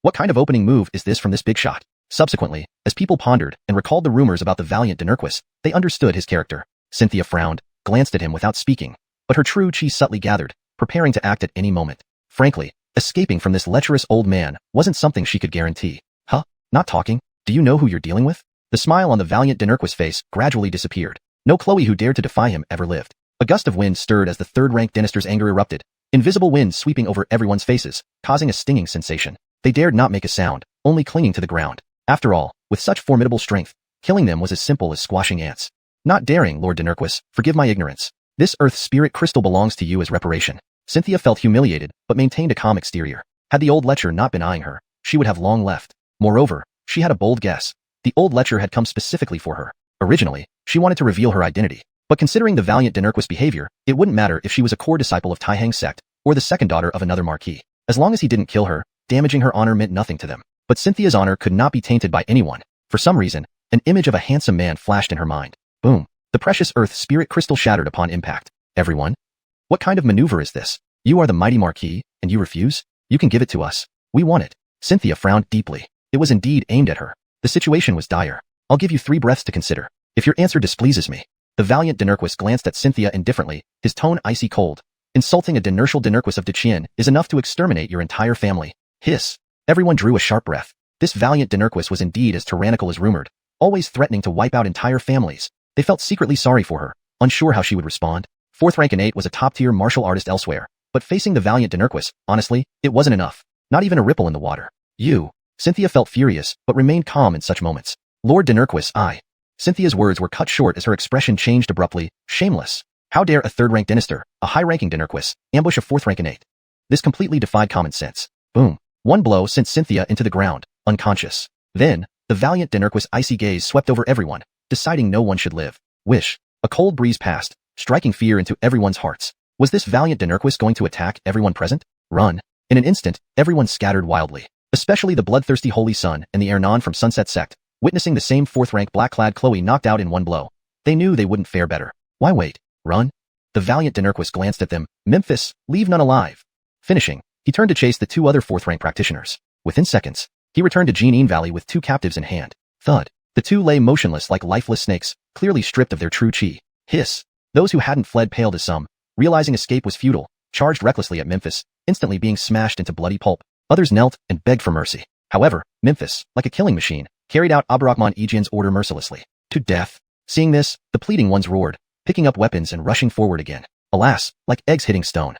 What kind of opening move is this from this big shot? Subsequently, as people pondered and recalled the rumors about the valiant Dynarquis, they understood his character. Xianxia frowned, glanced at him without speaking, but her true chi subtly gathered, preparing to act at any moment. Frankly, escaping from this lecherous old man wasn't something she could guarantee. Huh? Not talking? Do you know who you're dealing with? The smile on the valiant Dynarquis' face gradually disappeared. No Chloe who dared to defy him ever lived. A gust of wind stirred as the 3rd-rank dynastor's anger erupted. Invisible wind sweeping over everyone's faces, causing a stinging sensation. They dared not make a sound, only clinging to the ground. After all, with such formidable strength, killing them was as simple as squashing ants. Not daring, Lord Dynarquis, forgive my ignorance. This Earth Spirit Crystal belongs to you as reparation. Xianxia felt humiliated, but maintained a calm exterior. Had the old lecher not been eyeing her, she would have long left. Moreover, she had a bold guess. The old lecher had come specifically for her. Originally, she wanted to reveal her identity. But considering the valiant Dynarquis' behavior, it wouldn't matter if she was a core disciple of Taihang's sect, or the second daughter of another marquis. As long as he didn't kill her, damaging her honor meant nothing to them. But Xianxia's honor could not be tainted by anyone. For some reason, an image of a handsome man flashed in her mind. Boom. The precious Earth Spirit Crystal shattered upon impact. Everyone? What kind of maneuver is this? You are the mighty marquis, and you refuse? You can give it to us. We want it. Xianxia frowned deeply. It was indeed aimed at her. The situation was dire. I'll give you 3 breaths to consider. If your answer displeases me. The valiant Dynarquis glanced at Xianxia indifferently, his tone icy cold. Insulting a dynartial Dynarquis of Qian is enough to exterminate your entire family. Hiss. Everyone drew a sharp breath. This valiant Dynarquis was indeed as tyrannical as rumored, always threatening to wipe out entire families. They felt secretly sorry for her, unsure how she would respond. 4th rank innate was a top-tier martial artist elsewhere, but facing the valiant Dynarquis, honestly, it wasn't enough. Not even a ripple in the water. You. Xianxia felt furious, but remained calm in such moments. Lord Dynarquis, I. Xianxia's words were cut short as her expression changed abruptly. Shameless. How dare a 3rd rank dynastor, a high-ranking Dynarquis, ambush a 4th rank innate? This completely defied common sense. Boom. One blow sent Xianxia into the ground, unconscious. Then, the valiant Dynarquis' icy gaze swept over everyone, deciding no one should live. Wish. A cold breeze passed, striking fear into everyone's hearts. Was this valiant Dynarquis going to attack everyone present? Run. In an instant, everyone scattered wildly, especially the bloodthirsty Holy Sun and the Ernan from Sunset Sect, witnessing the same 4th rank black-clad Chloe knocked out in one blow. They knew they wouldn't fare better. Why wait? Run. The valiant Dynarquis glanced at them. Memphis, leave none alive. Finishing, he turned to chase the 2 other 4th rank practitioners. Within seconds, he returned to Qian Valley with 2 captives in hand. Thud. The 2 lay motionless like lifeless snakes, clearly stripped of their true chi. Hiss. Those who hadn't fled paled as some, realizing escape was futile, charged recklessly at Memphis, instantly being smashed into bloody pulp. Others knelt and begged for mercy. However, Memphis, like a killing machine, carried out Abdurrahman Ejian's order mercilessly. To death. Seeing this, the pleading ones roared, picking up weapons and rushing forward again. Alas, like eggs hitting stone.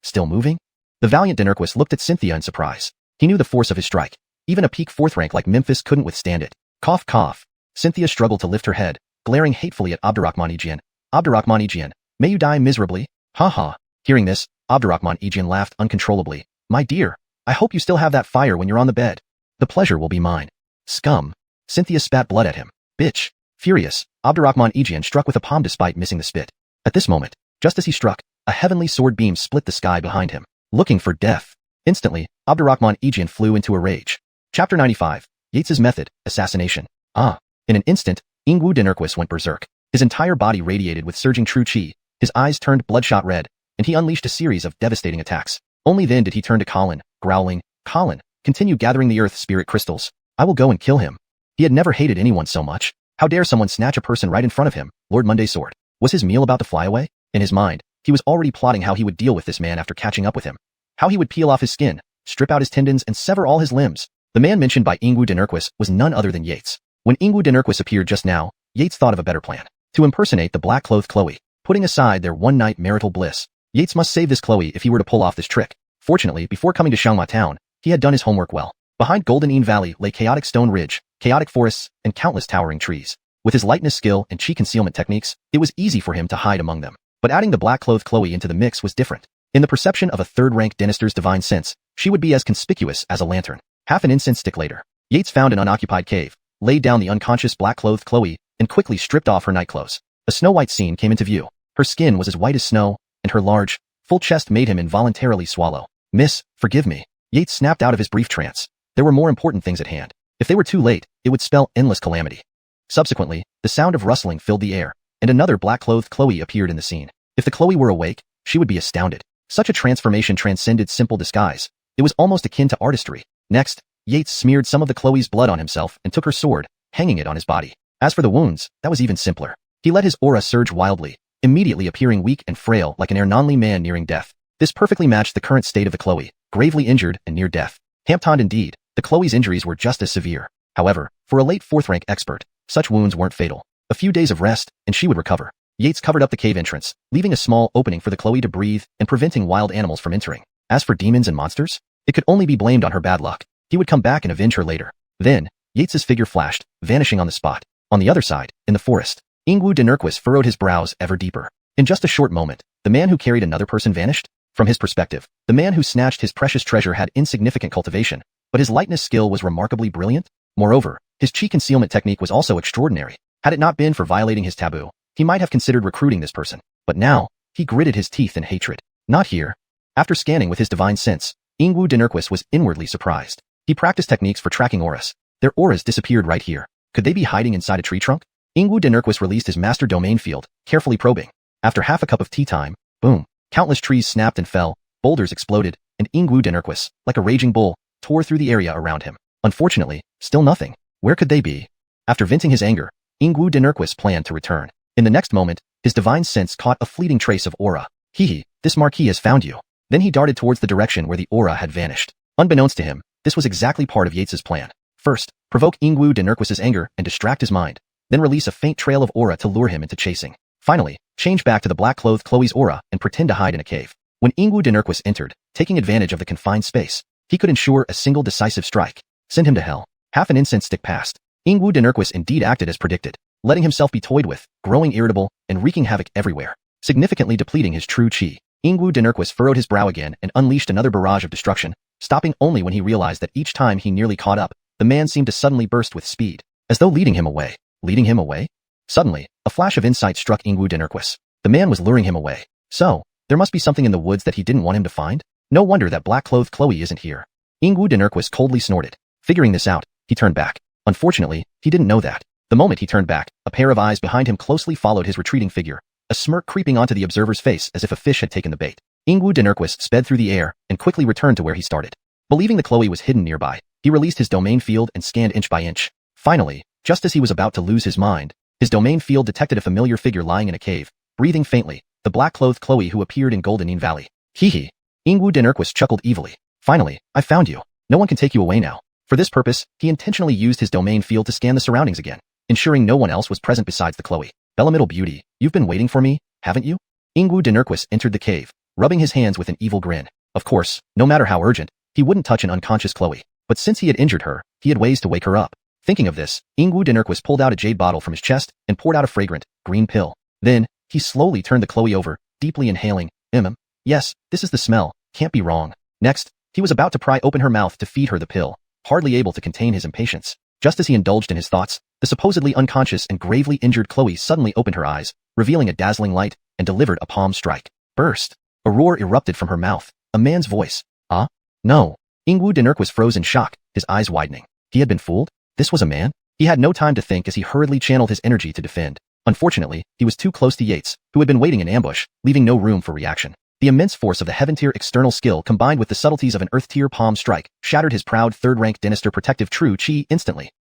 Still moving? The valiant Dynarquis looked at Xianxia in surprise. He knew the force of his strike. Even a peak 4th rank like Memphis couldn't withstand it. Cough cough. Cynthia struggled to lift her head, glaring hatefully at Abdurrahman Qian. Abdurrahman Qian, may you die miserably? Ha ha. Hearing this, Abdurrahman Qian laughed uncontrollably. My dear, I hope you still have that fire when you're on the bed. The pleasure will be mine. Scum. Cynthia spat blood at him. Bitch. Furious, Abdurrahman Qian struck with a palm despite missing the spit. At this moment, just as he struck, a heavenly sword beam split the sky behind him, looking for death. Instantly, Abdurrahman Qian flew into a rage. Chapter 95. Yates's Method, Assassination. In an instant, Ingwu Dinurquis went berserk. His entire body radiated with surging true qi, his eyes turned bloodshot red, and he unleashed a series of devastating attacks. Only then did he turn to Colin, growling, Colin, continue gathering the earth spirit crystals. I will go and kill him. He had never hated anyone so much. How dare someone snatch a person right in front of him, Lord Monday's sword. Was his meal about to fly away? In his mind, he was already plotting how he would deal with this man after catching up with him. How he would peel off his skin, strip out his tendons, and sever all his limbs. The man mentioned by Ingwu Dinurquis was none other than Yates. When Ingwu Dinurquis appeared just now, Yates thought of a better plan. To impersonate the black-clothed Chloe, putting aside their one-night marital bliss. Yates must save this Chloe if he were to pull off this trick. Fortunately, before coming to Xianxia town, he had done his homework well. Behind Golden Ean Valley lay chaotic stone ridge, chaotic forests, and countless towering trees. With his lightness skill and chi concealment techniques, it was easy for him to hide among them. But adding the black-clothed Chloe into the mix was different. In the perception of a third-rank dynaster's divine sense, she would be as conspicuous as a lantern. Half an incense stick later, Yates found an unoccupied cave, laid down the unconscious black-clothed Chloe, and quickly stripped off her nightclothes. A snow-white scene came into view. Her skin was as white as snow, and her large, full chest made him involuntarily swallow. Miss, forgive me. Yates snapped out of his brief trance. There were more important things at hand. If they were too late, it would spell endless calamity. Subsequently, the sound of rustling filled the air, and another black-clothed Chloe appeared in the scene. If the Chloe were awake, she would be astounded. Such a transformation transcended simple disguise. It was almost akin to artistry. Next, Yates smeared some of the Chloe's blood on himself and took her sword, hanging it on his body. As for the wounds, that was even simpler. He let his aura surge wildly, immediately appearing weak and frail like an Ernonli man nearing death. This perfectly matched the current state of the Chloe, gravely injured and near death. Hamptoned indeed, the Chloe's injuries were just as severe. However, for a late 4th rank expert, such wounds weren't fatal. A few days of rest, and she would recover. Yates covered up the cave entrance, leaving a small opening for the Chloe to breathe and preventing wild animals from entering. As for demons and monsters, it could only be blamed on her bad luck. He would come back and avenge her later. Then, Yates's figure flashed, vanishing on the spot. On the other side, in the forest, Ingwu Dinurquis furrowed his brows ever deeper. In just a short moment, the man who carried another person vanished. From his perspective, the man who snatched his precious treasure had insignificant cultivation, but his lightness skill was remarkably brilliant. Moreover, his chi concealment technique was also extraordinary. Had it not been for violating his taboo, he might have considered recruiting this person. But now, he gritted his teeth in hatred. Not here. After scanning with his divine sense, Ingwu Dinurquis was inwardly surprised. He practiced techniques for tracking auras. Their auras disappeared right here. Could they be hiding inside a tree trunk? Ingwu Dinurquis released his master domain field, carefully probing. After half a cup of tea time, boom, countless trees snapped and fell, boulders exploded, and Ingwu Dinurquis, like a raging bull, tore through the area around him. Unfortunately, still nothing. Where could they be? After venting his anger, Ingwu Dinurquis planned to return. In the next moment, his divine sense caught a fleeting trace of aura. Hee, this marquis has found you. Then he darted towards the direction where the aura had vanished. Unbeknownst to him, this was exactly part of Yates's plan. First, provoke Ingwu Dinurquis' anger and distract his mind. Then release a faint trail of aura to lure him into chasing. Finally, change back to the black-clothed Chloe's aura and pretend to hide in a cave. When Ingwu Dinurquis entered, taking advantage of the confined space, he could ensure a single decisive strike. Send him to hell. Half an incense stick passed. Ingwu Dinurquis indeed acted as predicted, letting himself be toyed with, growing irritable, and wreaking havoc everywhere, significantly depleting his true chi. Ingwu Dinurquis furrowed his brow again and unleashed another barrage of destruction, stopping only when he realized that each time he nearly caught up, the man seemed to suddenly burst with speed, as though leading him away. Leading him away? Suddenly, a flash of insight struck Ingwu Dinurquis. The man was luring him away. So, there must be something in the woods that he didn't want him to find? No wonder that black-clothed Chloe isn't here. Ingwu Dinurquis coldly snorted. Figuring this out, he turned back. Unfortunately, he didn't know that. The moment he turned back, a pair of eyes behind him closely followed his retreating figure, a smirk creeping onto the observer's face as if a fish had taken the bait. Ingwu Dinurquis sped through the air and quickly returned to where he started. Believing the Chloe was hidden nearby, he released his domain field and scanned inch by inch. Finally, just as he was about to lose his mind, his domain field detected a familiar figure lying in a cave, breathing faintly, the black-clothed Chloe who appeared in Golden Ean Valley. Hee. Ingwu Dinurquis chuckled evilly. Finally, I found you. No one can take you away now. For this purpose, he intentionally used his domain field to scan the surroundings again, ensuring no one else was present besides the Chloe. Bellamidal beauty, you've been waiting for me, haven't you? Ingwu Dinurquis entered the cave, rubbing his hands with an evil grin. Of course, no matter how urgent, he wouldn't touch an unconscious Chloe. But since he had injured her, he had ways to wake her up. Thinking of this, Dinurquist pulled out a jade bottle from his chest and poured out a fragrant, green pill. Then, he slowly turned the Chloe over, deeply inhaling. Yes, this is the smell, can't be wrong. Next, he was about to pry open her mouth to feed her the pill, hardly able to contain his impatience. Just as he indulged in his thoughts, the supposedly unconscious and gravely injured Chloe suddenly opened her eyes, revealing a dazzling light, and delivered a palm strike. Burst. A roar erupted from her mouth. A man's voice. No. Dinurquist froze in shock, his eyes widening. He had been fooled? This was a man? He had no time to think as he hurriedly channeled his energy to defend. Unfortunately, he was too close to Yates, who had been waiting in ambush, leaving no room for reaction. The immense force of the heaven-tier external skill combined with the subtleties of an earth-tier palm strike shattered his proud third-rank Dynasty protective true chi instantly.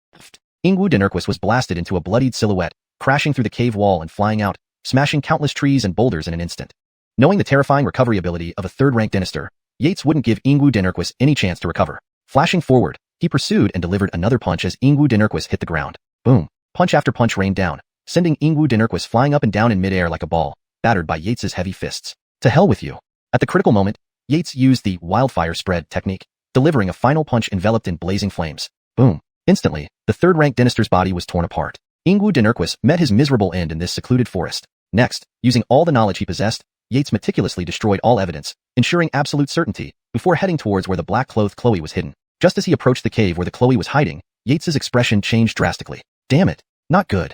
Dinurquist was blasted into a bloodied silhouette, crashing through the cave wall and flying out, smashing countless trees and boulders in an instant. Knowing the terrifying recovery ability of a third-rank Dynasty, Yates wouldn't give Dinurquist any chance to recover. Flashing forward, he pursued and delivered another punch as Dinurquist hit the ground. Boom. Punch after punch rained down, sending Dinurquist flying up and down in midair like a ball, battered by Yates's heavy fists. To hell with you. At the critical moment, Yates used the wildfire spread technique, delivering a final punch enveloped in blazing flames. Boom. Instantly, the third-rank Dynasty's body was torn apart. Dinurquist met his miserable end in this secluded forest. Next, using all the knowledge he possessed, Yates meticulously destroyed all evidence, ensuring absolute certainty, before heading towards where the black-clothed Chloe was hidden. Just as he approached the cave where the Chloe was hiding, Yates's expression changed drastically. Damn it. Not good.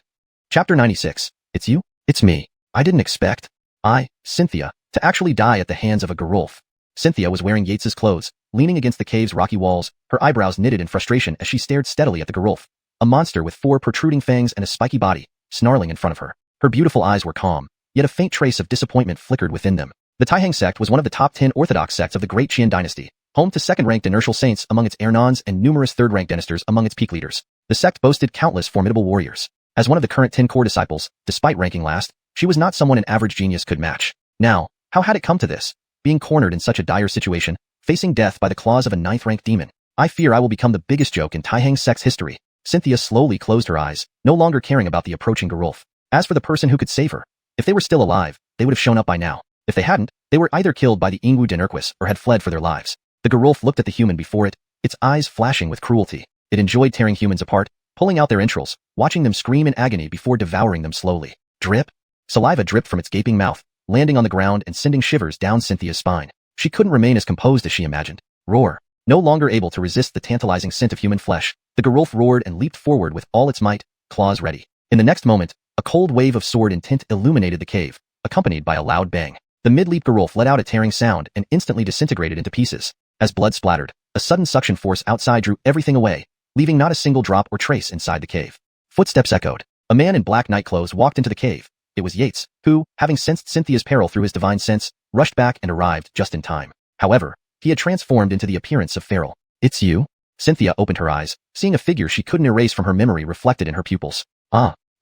Chapter 96. It's you? It's me. I didn't expect. Xianxia, to actually die at the hands of a Gerulf. Xianxia was wearing Yates's clothes, leaning against the cave's rocky walls, her eyebrows knitted in frustration as she stared steadily at the Gerulf, a monster with 4 protruding fangs and a spiky body, snarling in front of her. Her beautiful eyes were calm, yet a faint trace of disappointment flickered within them. The Taihang sect was one of the top 10 orthodox sects of the great Qian dynasty, home to second-ranked inertial saints among its Ernons and numerous third-ranked dynasters among its peak leaders. The sect boasted countless formidable warriors. As one of the current 10 core disciples, despite ranking last, she was not someone an average genius could match. Now, how had it come to this? Being cornered in such a dire situation, facing death by the claws of a 9th-ranked demon. I fear I will become the biggest joke in Taihang sect's history. Xianxia slowly closed her eyes, no longer caring about the approaching Gerulf. As for the person who could save her, if they were still alive, they would have shown up by now. If they hadn't, they were either killed by the Dinurquist or had fled for their lives. The Gerulf looked at the human before it, its eyes flashing with cruelty. It enjoyed tearing humans apart, pulling out their entrails, watching them scream in agony before devouring them slowly. Drip. Saliva dripped from its gaping mouth, landing on the ground and sending shivers down Xianxia's spine. She couldn't remain as composed as she imagined. Roar. No longer able to resist the tantalizing scent of human flesh, the Gerulf roared and leaped forward with all its might, claws ready. In the next moment, a cold wave of sword intent illuminated the cave, accompanied by a loud bang. The mid-leap Gerulf let out a tearing sound and instantly disintegrated into pieces. As blood splattered, a sudden suction force outside drew everything away, leaving not a single drop or trace inside the cave. Footsteps echoed. A man in black nightclothes walked into the cave. It was Yates, who, having sensed Xianxia's peril through his divine sense, rushed back and arrived just in time. However, he had transformed into the appearance of feral. It's you? Xianxia opened her eyes, seeing a figure she couldn't erase from her memory reflected in her pupils.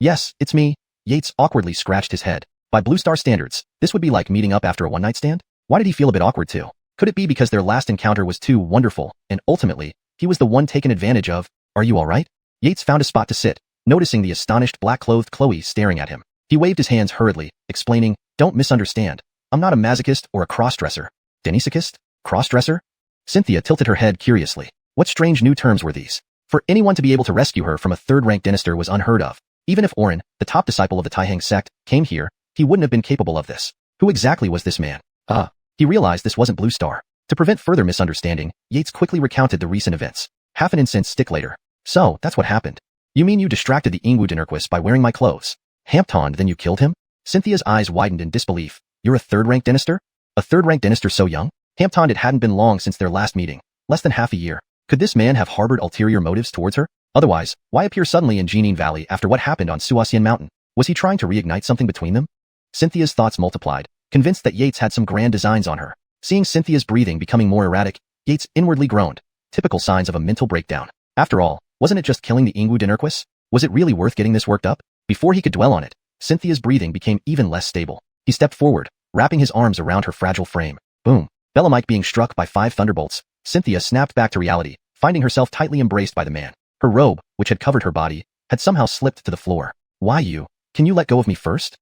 Yes, it's me. Yates awkwardly scratched his head. By Blue Star standards, this would be like meeting up after a one-night stand? Why did he feel a bit awkward too? Could it be because their last encounter was too wonderful, and ultimately, he was the one taken advantage of? Are you alright? Yates found a spot to sit, noticing the astonished black-clothed Chloe staring at him. He waved his hands hurriedly, explaining, Don't misunderstand. I'm not a masochist or a cross-dresser. Denisochist? Cross-dresser? Xianxia tilted her head curiously. What strange new terms were these? For anyone to be able to rescue her from a third-ranked Dynasty was unheard of. Even if Oren, the top disciple of the Taihang sect, came here, he wouldn't have been capable of this. Who exactly was this man? He realized this wasn't Blue Star. To prevent further misunderstanding, Yates quickly recounted the recent events. Half an incensed stick later. So, that's what happened. You mean you distracted the Dinurquist by wearing my clothes? Hampton, then you killed him? Xianxia's eyes widened in disbelief. You're a third-ranked Dynasty? A third-ranked Dynasty so young? Hampton, it hadn't been long since their last meeting. Less than half a year. Could this man have harbored ulterior motives towards her? Otherwise, why appear suddenly in Jining Valley after what happened on Suoxian Mountain? Was he trying to reignite something between them? Xianxia's thoughts multiplied, convinced that Yates had some grand designs on her. Seeing Xianxia's breathing becoming more erratic, Yates inwardly groaned. Typical signs of a mental breakdown. After all, wasn't it just killing the Dinurquist? Was it really worth getting this worked up? Before he could dwell on it, Xianxia's breathing became even less stable. He stepped forward, wrapping his arms around her fragile frame. Boom. Belemite being struck by 5 thunderbolts, Xianxia snapped back to reality, finding herself tightly embraced by the man. Her robe, which had covered her body, had somehow slipped to the floor. Why you? Can you let go of me first?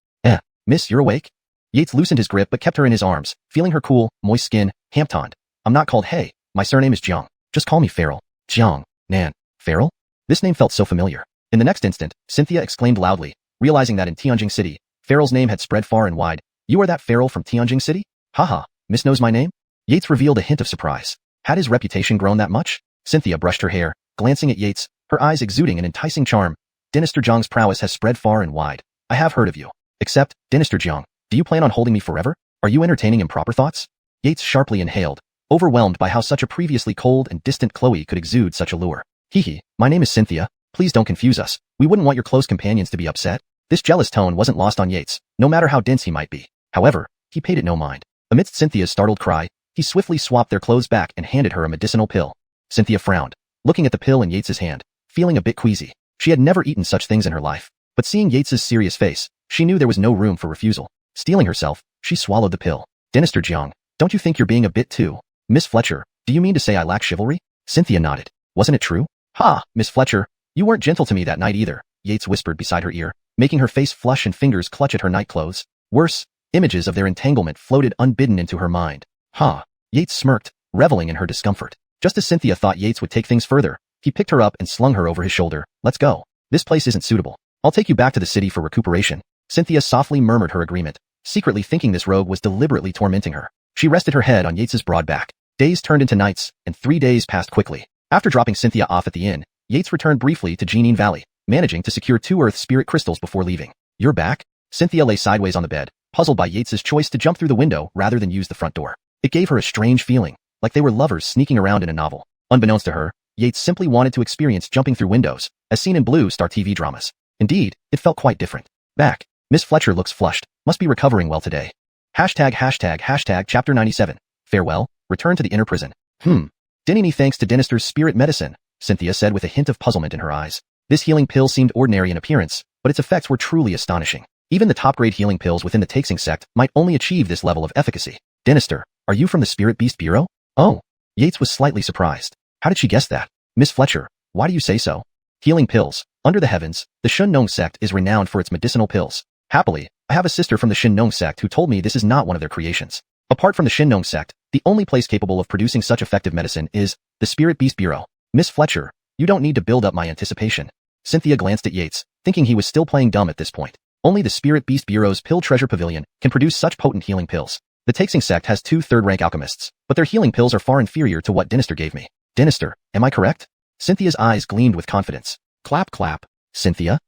Miss, you're awake? Yates loosened his grip but kept her in his arms, feeling her cool, moist skin. Hampton. I'm not called Hey, my surname is Jiang. Just call me Feral. Jiang, Nan, Feral? This name felt so familiar. In the next instant, Cynthia exclaimed loudly, realizing that in Tianjing City, Feral's name had spread far and wide. You are that Feral from Tianjing City? Haha, Miss knows my name? Yates revealed a hint of surprise. Had his reputation grown that much? Cynthia brushed her hair, glancing at Yates, her eyes exuding an enticing charm. Dynasty Jiang's prowess has spread far and wide. I have heard of you. Except, Dynasty Jiang, do you plan on holding me forever? Are you entertaining improper thoughts? Yates sharply inhaled, overwhelmed by how such a previously cold and distant Chloe could exude such allure. Hee, my name is Cynthia. Please don't confuse us. We wouldn't want your close companions to be upset. This jealous tone wasn't lost on Yates, no matter how dense he might be. However, he paid it no mind. Amidst Cynthia's startled cry, he swiftly swapped their clothes back and handed her a medicinal pill. Cynthia frowned, looking at the pill in Yates's hand, feeling a bit queasy. She had never eaten such things in her life, but seeing Yates's serious face, she knew there was no room for refusal. Steeling herself, she swallowed the pill. Dynasty Jiang, don't you think you're being a bit too? Miss Fletcher, do you mean to say I lack chivalry? Cynthia nodded. Wasn't it true? Ha, Miss Fletcher, you weren't gentle to me that night either, Yates whispered beside her ear, making her face flush and fingers clutch at her nightclothes. Worse, images of their entanglement floated unbidden into her mind. Ha, Yates smirked, reveling in her discomfort. Just as Cynthia thought Yates would take things further, he picked her up and slung her over his shoulder. Let's go. This place isn't suitable. I'll take you back to the city for recuperation. Cynthia softly murmured her agreement, secretly thinking this rogue was deliberately tormenting her. She rested her head on Yates's broad back. Days turned into nights, and 3 days passed quickly. After dropping Cynthia off at the inn, Yates returned briefly to Jianyin Valley, managing to secure 2 earth spirit crystals before leaving. You're back? Cynthia lay sideways on the bed, puzzled by Yates's choice to jump through the window rather than use the front door. It gave her a strange feeling, like they were lovers sneaking around in a novel. Unbeknownst to her, Yates simply wanted to experience jumping through windows, as seen in Blue Star TV dramas. Indeed, it felt quite different. Back. Miss Fletcher looks flushed, must be recovering well today. Hashtag chapter 97. Farewell, return to the inner prison. Dinini thanks to Dinister's spirit medicine, Cynthia said with a hint of puzzlement in her eyes. This healing pill seemed ordinary in appearance, but its effects were truly astonishing. Even the top-grade healing pills within the Taixing sect might only achieve this level of efficacy. Dinister, are you from the Spirit Beast Bureau? Oh. Yates was slightly surprised. How did she guess that? Miss Fletcher, why do you say so? Healing pills. Under the heavens, the Xianxia sect is renowned for its medicinal pills. Happily, I have a sister from the Xianxia sect who told me this is not one of their creations. Apart from the Xianxia sect, the only place capable of producing such effective medicine is the Spirit Beast Bureau. Miss Fletcher, you don't need to build up my anticipation. Cynthia glanced at Yates, thinking he was still playing dumb at this point. Only the Spirit Beast Bureau's Pill Treasure Pavilion can produce such potent healing pills. The Taixing sect has 2 third-rank alchemists, but their healing pills are far inferior to what Dinister gave me. Dinister, am I correct? Cynthia's eyes gleamed with confidence. Clap clap. Cynthia?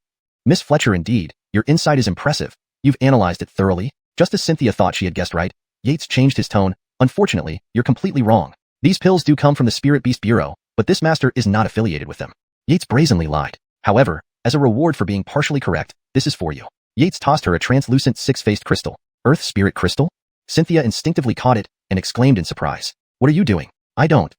Miss Fletcher, indeed, your insight is impressive. You've analyzed it thoroughly. Just as Cynthia thought she had guessed right, Yates changed his tone. Unfortunately, you're completely wrong. These pills do come from the Spirit Beast Bureau, but this master is not affiliated with them. Yates brazenly lied. However, as a reward for being partially correct, this is for you. Yates tossed her a translucent 6-faced crystal. Earth Spirit Crystal? Cynthia instinctively caught it and exclaimed in surprise. What are you doing? I don't.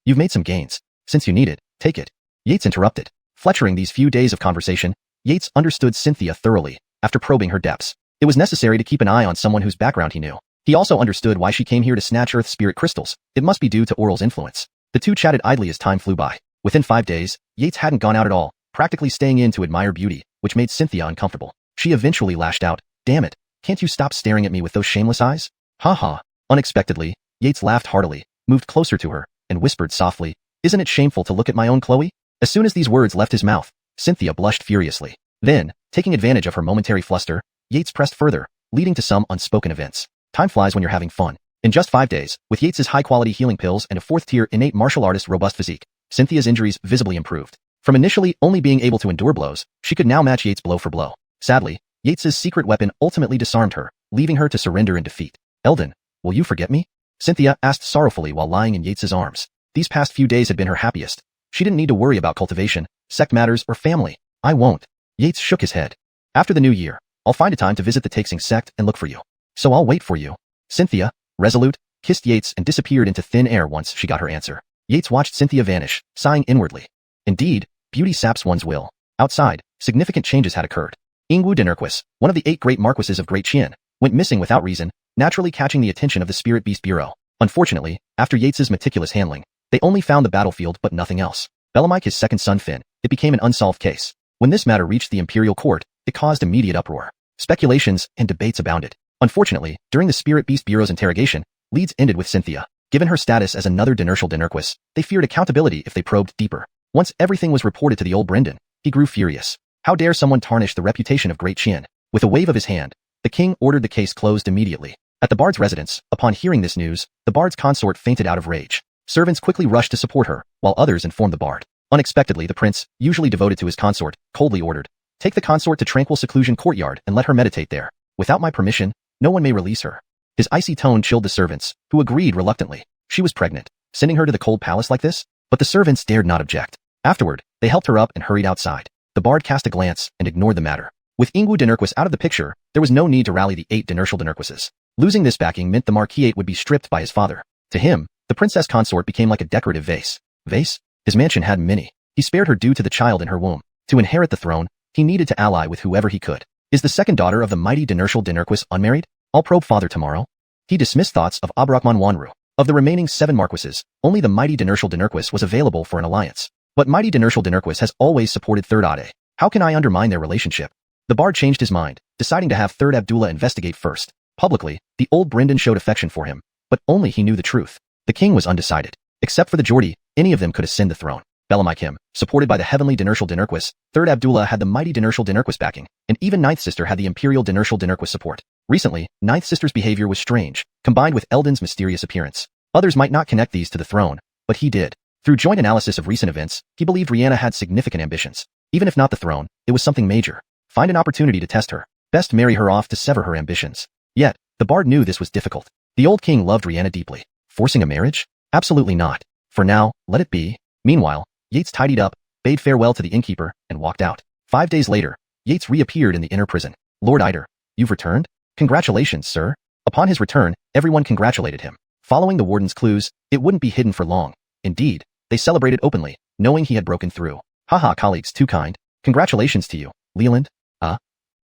You've made some gains. Since you need it, take it. Yates interrupted. Fletchering these few days of conversation, Yates understood Cynthia thoroughly. After probing her depths, it was necessary to keep an eye on someone whose background he knew. He also understood why she came here to snatch Earth Spirit crystals. It must be due to Oral's influence. The two chatted idly as time flew by. Within 5 days, Yates hadn't gone out at all, practically staying in to admire beauty, which made Cynthia uncomfortable. She eventually lashed out. Damn it, can't you stop staring at me with those shameless eyes? Ha ha. Unexpectedly, Yates laughed heartily, moved closer to her, and whispered softly, Isn't it shameful to look at my own Chloe? As soon as these words left his mouth, Cynthia blushed furiously. Then, taking advantage of her momentary fluster, Yates pressed further, leading to some unspoken events. Time flies when you're having fun. In just 5 days, with Yates's high-quality healing pills and a 4th-tier innate martial artist robust physique, Cynthia's injuries visibly improved. From initially only being able to endure blows, she could now match Yates blow for blow. Sadly, Yates's secret weapon ultimately disarmed her, leaving her to surrender in defeat. Eldon, will you forget me? Cynthia asked sorrowfully while lying in Yates's arms. These past few days had been her happiest. She didn't need to worry about cultivation, sect matters, or family. I won't. Yates shook his head. After the new year, I'll find a time to visit the Taixing sect and look for you. So I'll wait for you. Cynthia, resolute, kissed Yates and disappeared into thin air once she got her answer. Yates watched Cynthia vanish, sighing inwardly. Indeed, beauty saps one's will. Outside, significant changes had occurred. Ingwu Dinurquis, one of the 8 great marquises of Great Qian, went missing without reason, naturally catching the attention of the Spirit Beast Bureau. Unfortunately, after Yates's meticulous handling, they only found the battlefield but nothing else. Belamike, his second son Finn, it became an unsolved case. When this matter reached the imperial court, it caused immediate uproar. Speculations and debates abounded. Unfortunately, during the Spirit Beast Bureau's interrogation, leads ended with Cynthia Given her status as another Dynasty Dynasty, they feared accountability if they probed deeper. Once everything was reported to the old Brendan, he grew furious. How dare someone tarnish the reputation of Great Qian? With a wave of his hand, the king ordered the case closed immediately. At the bard's residence, upon hearing this news, the bard's consort fainted out of rage. Servants quickly rushed to support her, while others informed the bard. Unexpectedly, the prince, usually devoted to his consort, coldly ordered, "Take the consort to tranquil seclusion courtyard and let her meditate there. Without my permission, no one may release her." His icy tone chilled the servants, who agreed reluctantly. She was pregnant. Sending her to the cold palace like this? But the servants dared not object. Afterward, they helped her up and hurried outside. The bard cast a glance and ignored the matter. With Ingwu Dynasty out of the picture, there was no need to rally the 8 Dynasty Dynasties. Losing this backing meant the Marquisate would be stripped by his father. To him, the princess consort became like a decorative vase. Vase? His mansion had many. He spared her due to the child in her womb. To inherit the throne, he needed to ally with whoever he could. Is the second daughter of the mighty Dynasty Dynasty unmarried? I'll probe father tomorrow. He dismissed thoughts of Abrakman Wanru. Of the remaining 7 marquises, only the mighty Dynasty Dynasty was available for an alliance. But mighty Dynasty Dynasty has always supported Third Ade. How can I undermine their relationship? The bard changed his mind, deciding to have Third Abdullah investigate first. Publicly, the old Brendan showed affection for him, but only he knew the truth. The king was undecided. Except for the Geordie, any of them could ascend the throne. Belamaikim, supported by the heavenly Dynasty Dynasty, Third Abdullah had the mighty Dynasty Dynasty backing, and even Ninth Sister had the imperial Dynasty Dynasty support. Recently, Ninth Sister's behavior was strange, combined with Eldon's mysterious appearance. Others might not connect these to the throne, but he did. Through joint analysis of recent events, he believed Rihanna had significant ambitions. Even if not the throne, it was something major. Find an opportunity to test her. Best marry her off to sever her ambitions. Yet, the bard knew this was difficult. The old king loved Rihanna deeply. Forcing a marriage? Absolutely not. For now, let it be. Meanwhile, Yates tidied up, bade farewell to the innkeeper, and walked out. 5 days later, Yates reappeared in the inner prison. Lord Ider, you've returned? Congratulations, sir. Upon his return, everyone congratulated him. Following the warden's clues, it wouldn't be hidden for long. Indeed, they celebrated openly, knowing he had broken through. Haha, colleagues, too kind. Congratulations to you, Leland.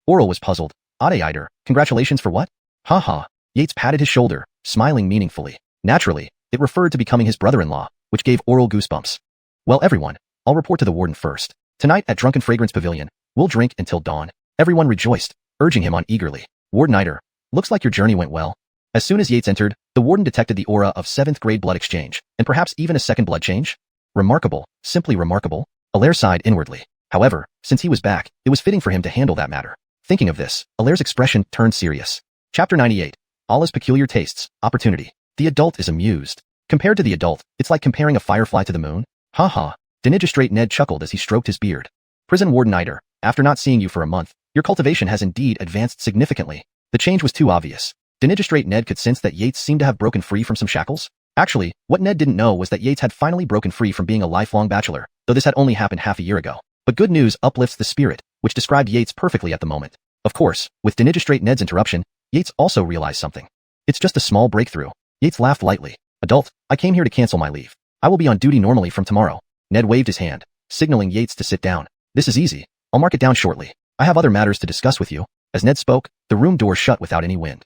Oral was puzzled. Ade Ider, congratulations for what? Haha. Yates patted his shoulder, smiling meaningfully. Naturally, it referred to becoming his brother-in-law, which gave Oral goosebumps. Well, everyone, I'll report to the warden first. Tonight at Drunken Fragrance Pavilion, we'll drink until dawn. Everyone rejoiced, urging him on eagerly. Warden Ider, looks like your journey went well. As soon as Yates entered, the warden detected the aura of 7th grade blood exchange, and perhaps even a second blood change? Remarkable, simply remarkable. Allaire sighed inwardly. However, since he was back, it was fitting for him to handle that matter. Thinking of this, Allaire's expression turned serious. Chapter 98. Allah's Peculiar Tastes, Opportunity. The adult is amused. Compared to the adult, it's like comparing a firefly to the moon. Ha ha. Dinigistrate Ned chuckled as he stroked his beard. Prison Warden Ider, after not seeing you for a month, your cultivation has indeed advanced significantly. The change was too obvious. Dinigistrate Ned could sense that Yates seemed to have broken free from some shackles. Actually, what Ned didn't know was that Yates had finally broken free from being a lifelong bachelor, though this had only happened half a year ago. But good news uplifts the spirit, which described Yates perfectly at the moment. Of course, with Dinigistrate Ned's interruption, Yates also realized something. It's just a small breakthrough. Yates laughed lightly. Adult, I came here to cancel my leave. I will be on duty normally from tomorrow. Ned waved his hand, signaling Yates to sit down. This is easy. I'll mark it down shortly. I have other matters to discuss with you. As Ned spoke, the room door shut without any wind.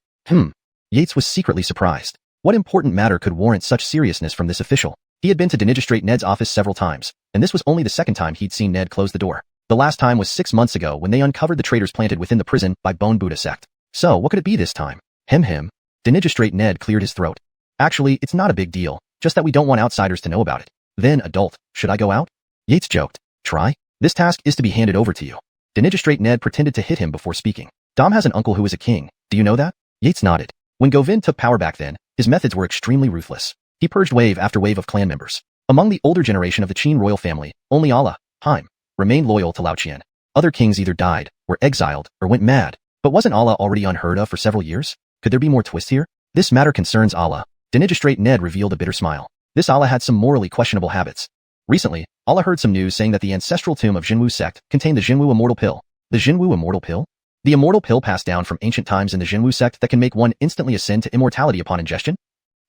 Yates was secretly surprised. What important matter could warrant such seriousness from this official? He had been to Dinigistrate Ned's office several times, and this was only the second time he'd seen Ned close the door. The last time was 6 months ago when they uncovered the traitors planted within the prison by Bone Buddha sect. So, what could it be this time? Dinigistrate Ned cleared his throat. Actually, it's not a big deal, just that we don't want outsiders to know about it. Then, adult, should I go out? Yates joked. Try? This task is to be handed over to you. Dinigistrate Ned pretended to hit him before speaking. Dom has an uncle who is a king. Do you know that? Yates nodded. When Govind took power back then, his methods were extremely ruthless. He purged wave after wave of clan members. Among the older generation of the Qian royal family, only Allah, Haim, remained loyal to Lao Qian. Other kings either died, were exiled, or went mad. But wasn't Allah already unheard of for several years? Could there be more twist here? This matter concerns Allah. Dinigistrate Ned revealed a bitter smile. This Allah had some morally questionable habits. Recently, Allah heard some news saying that the ancestral tomb of Jinwu sect contained the Jinwu immortal pill. The Jinwu immortal pill? The immortal pill passed down from ancient times in the Jinwu sect that can make one instantly ascend to immortality upon ingestion?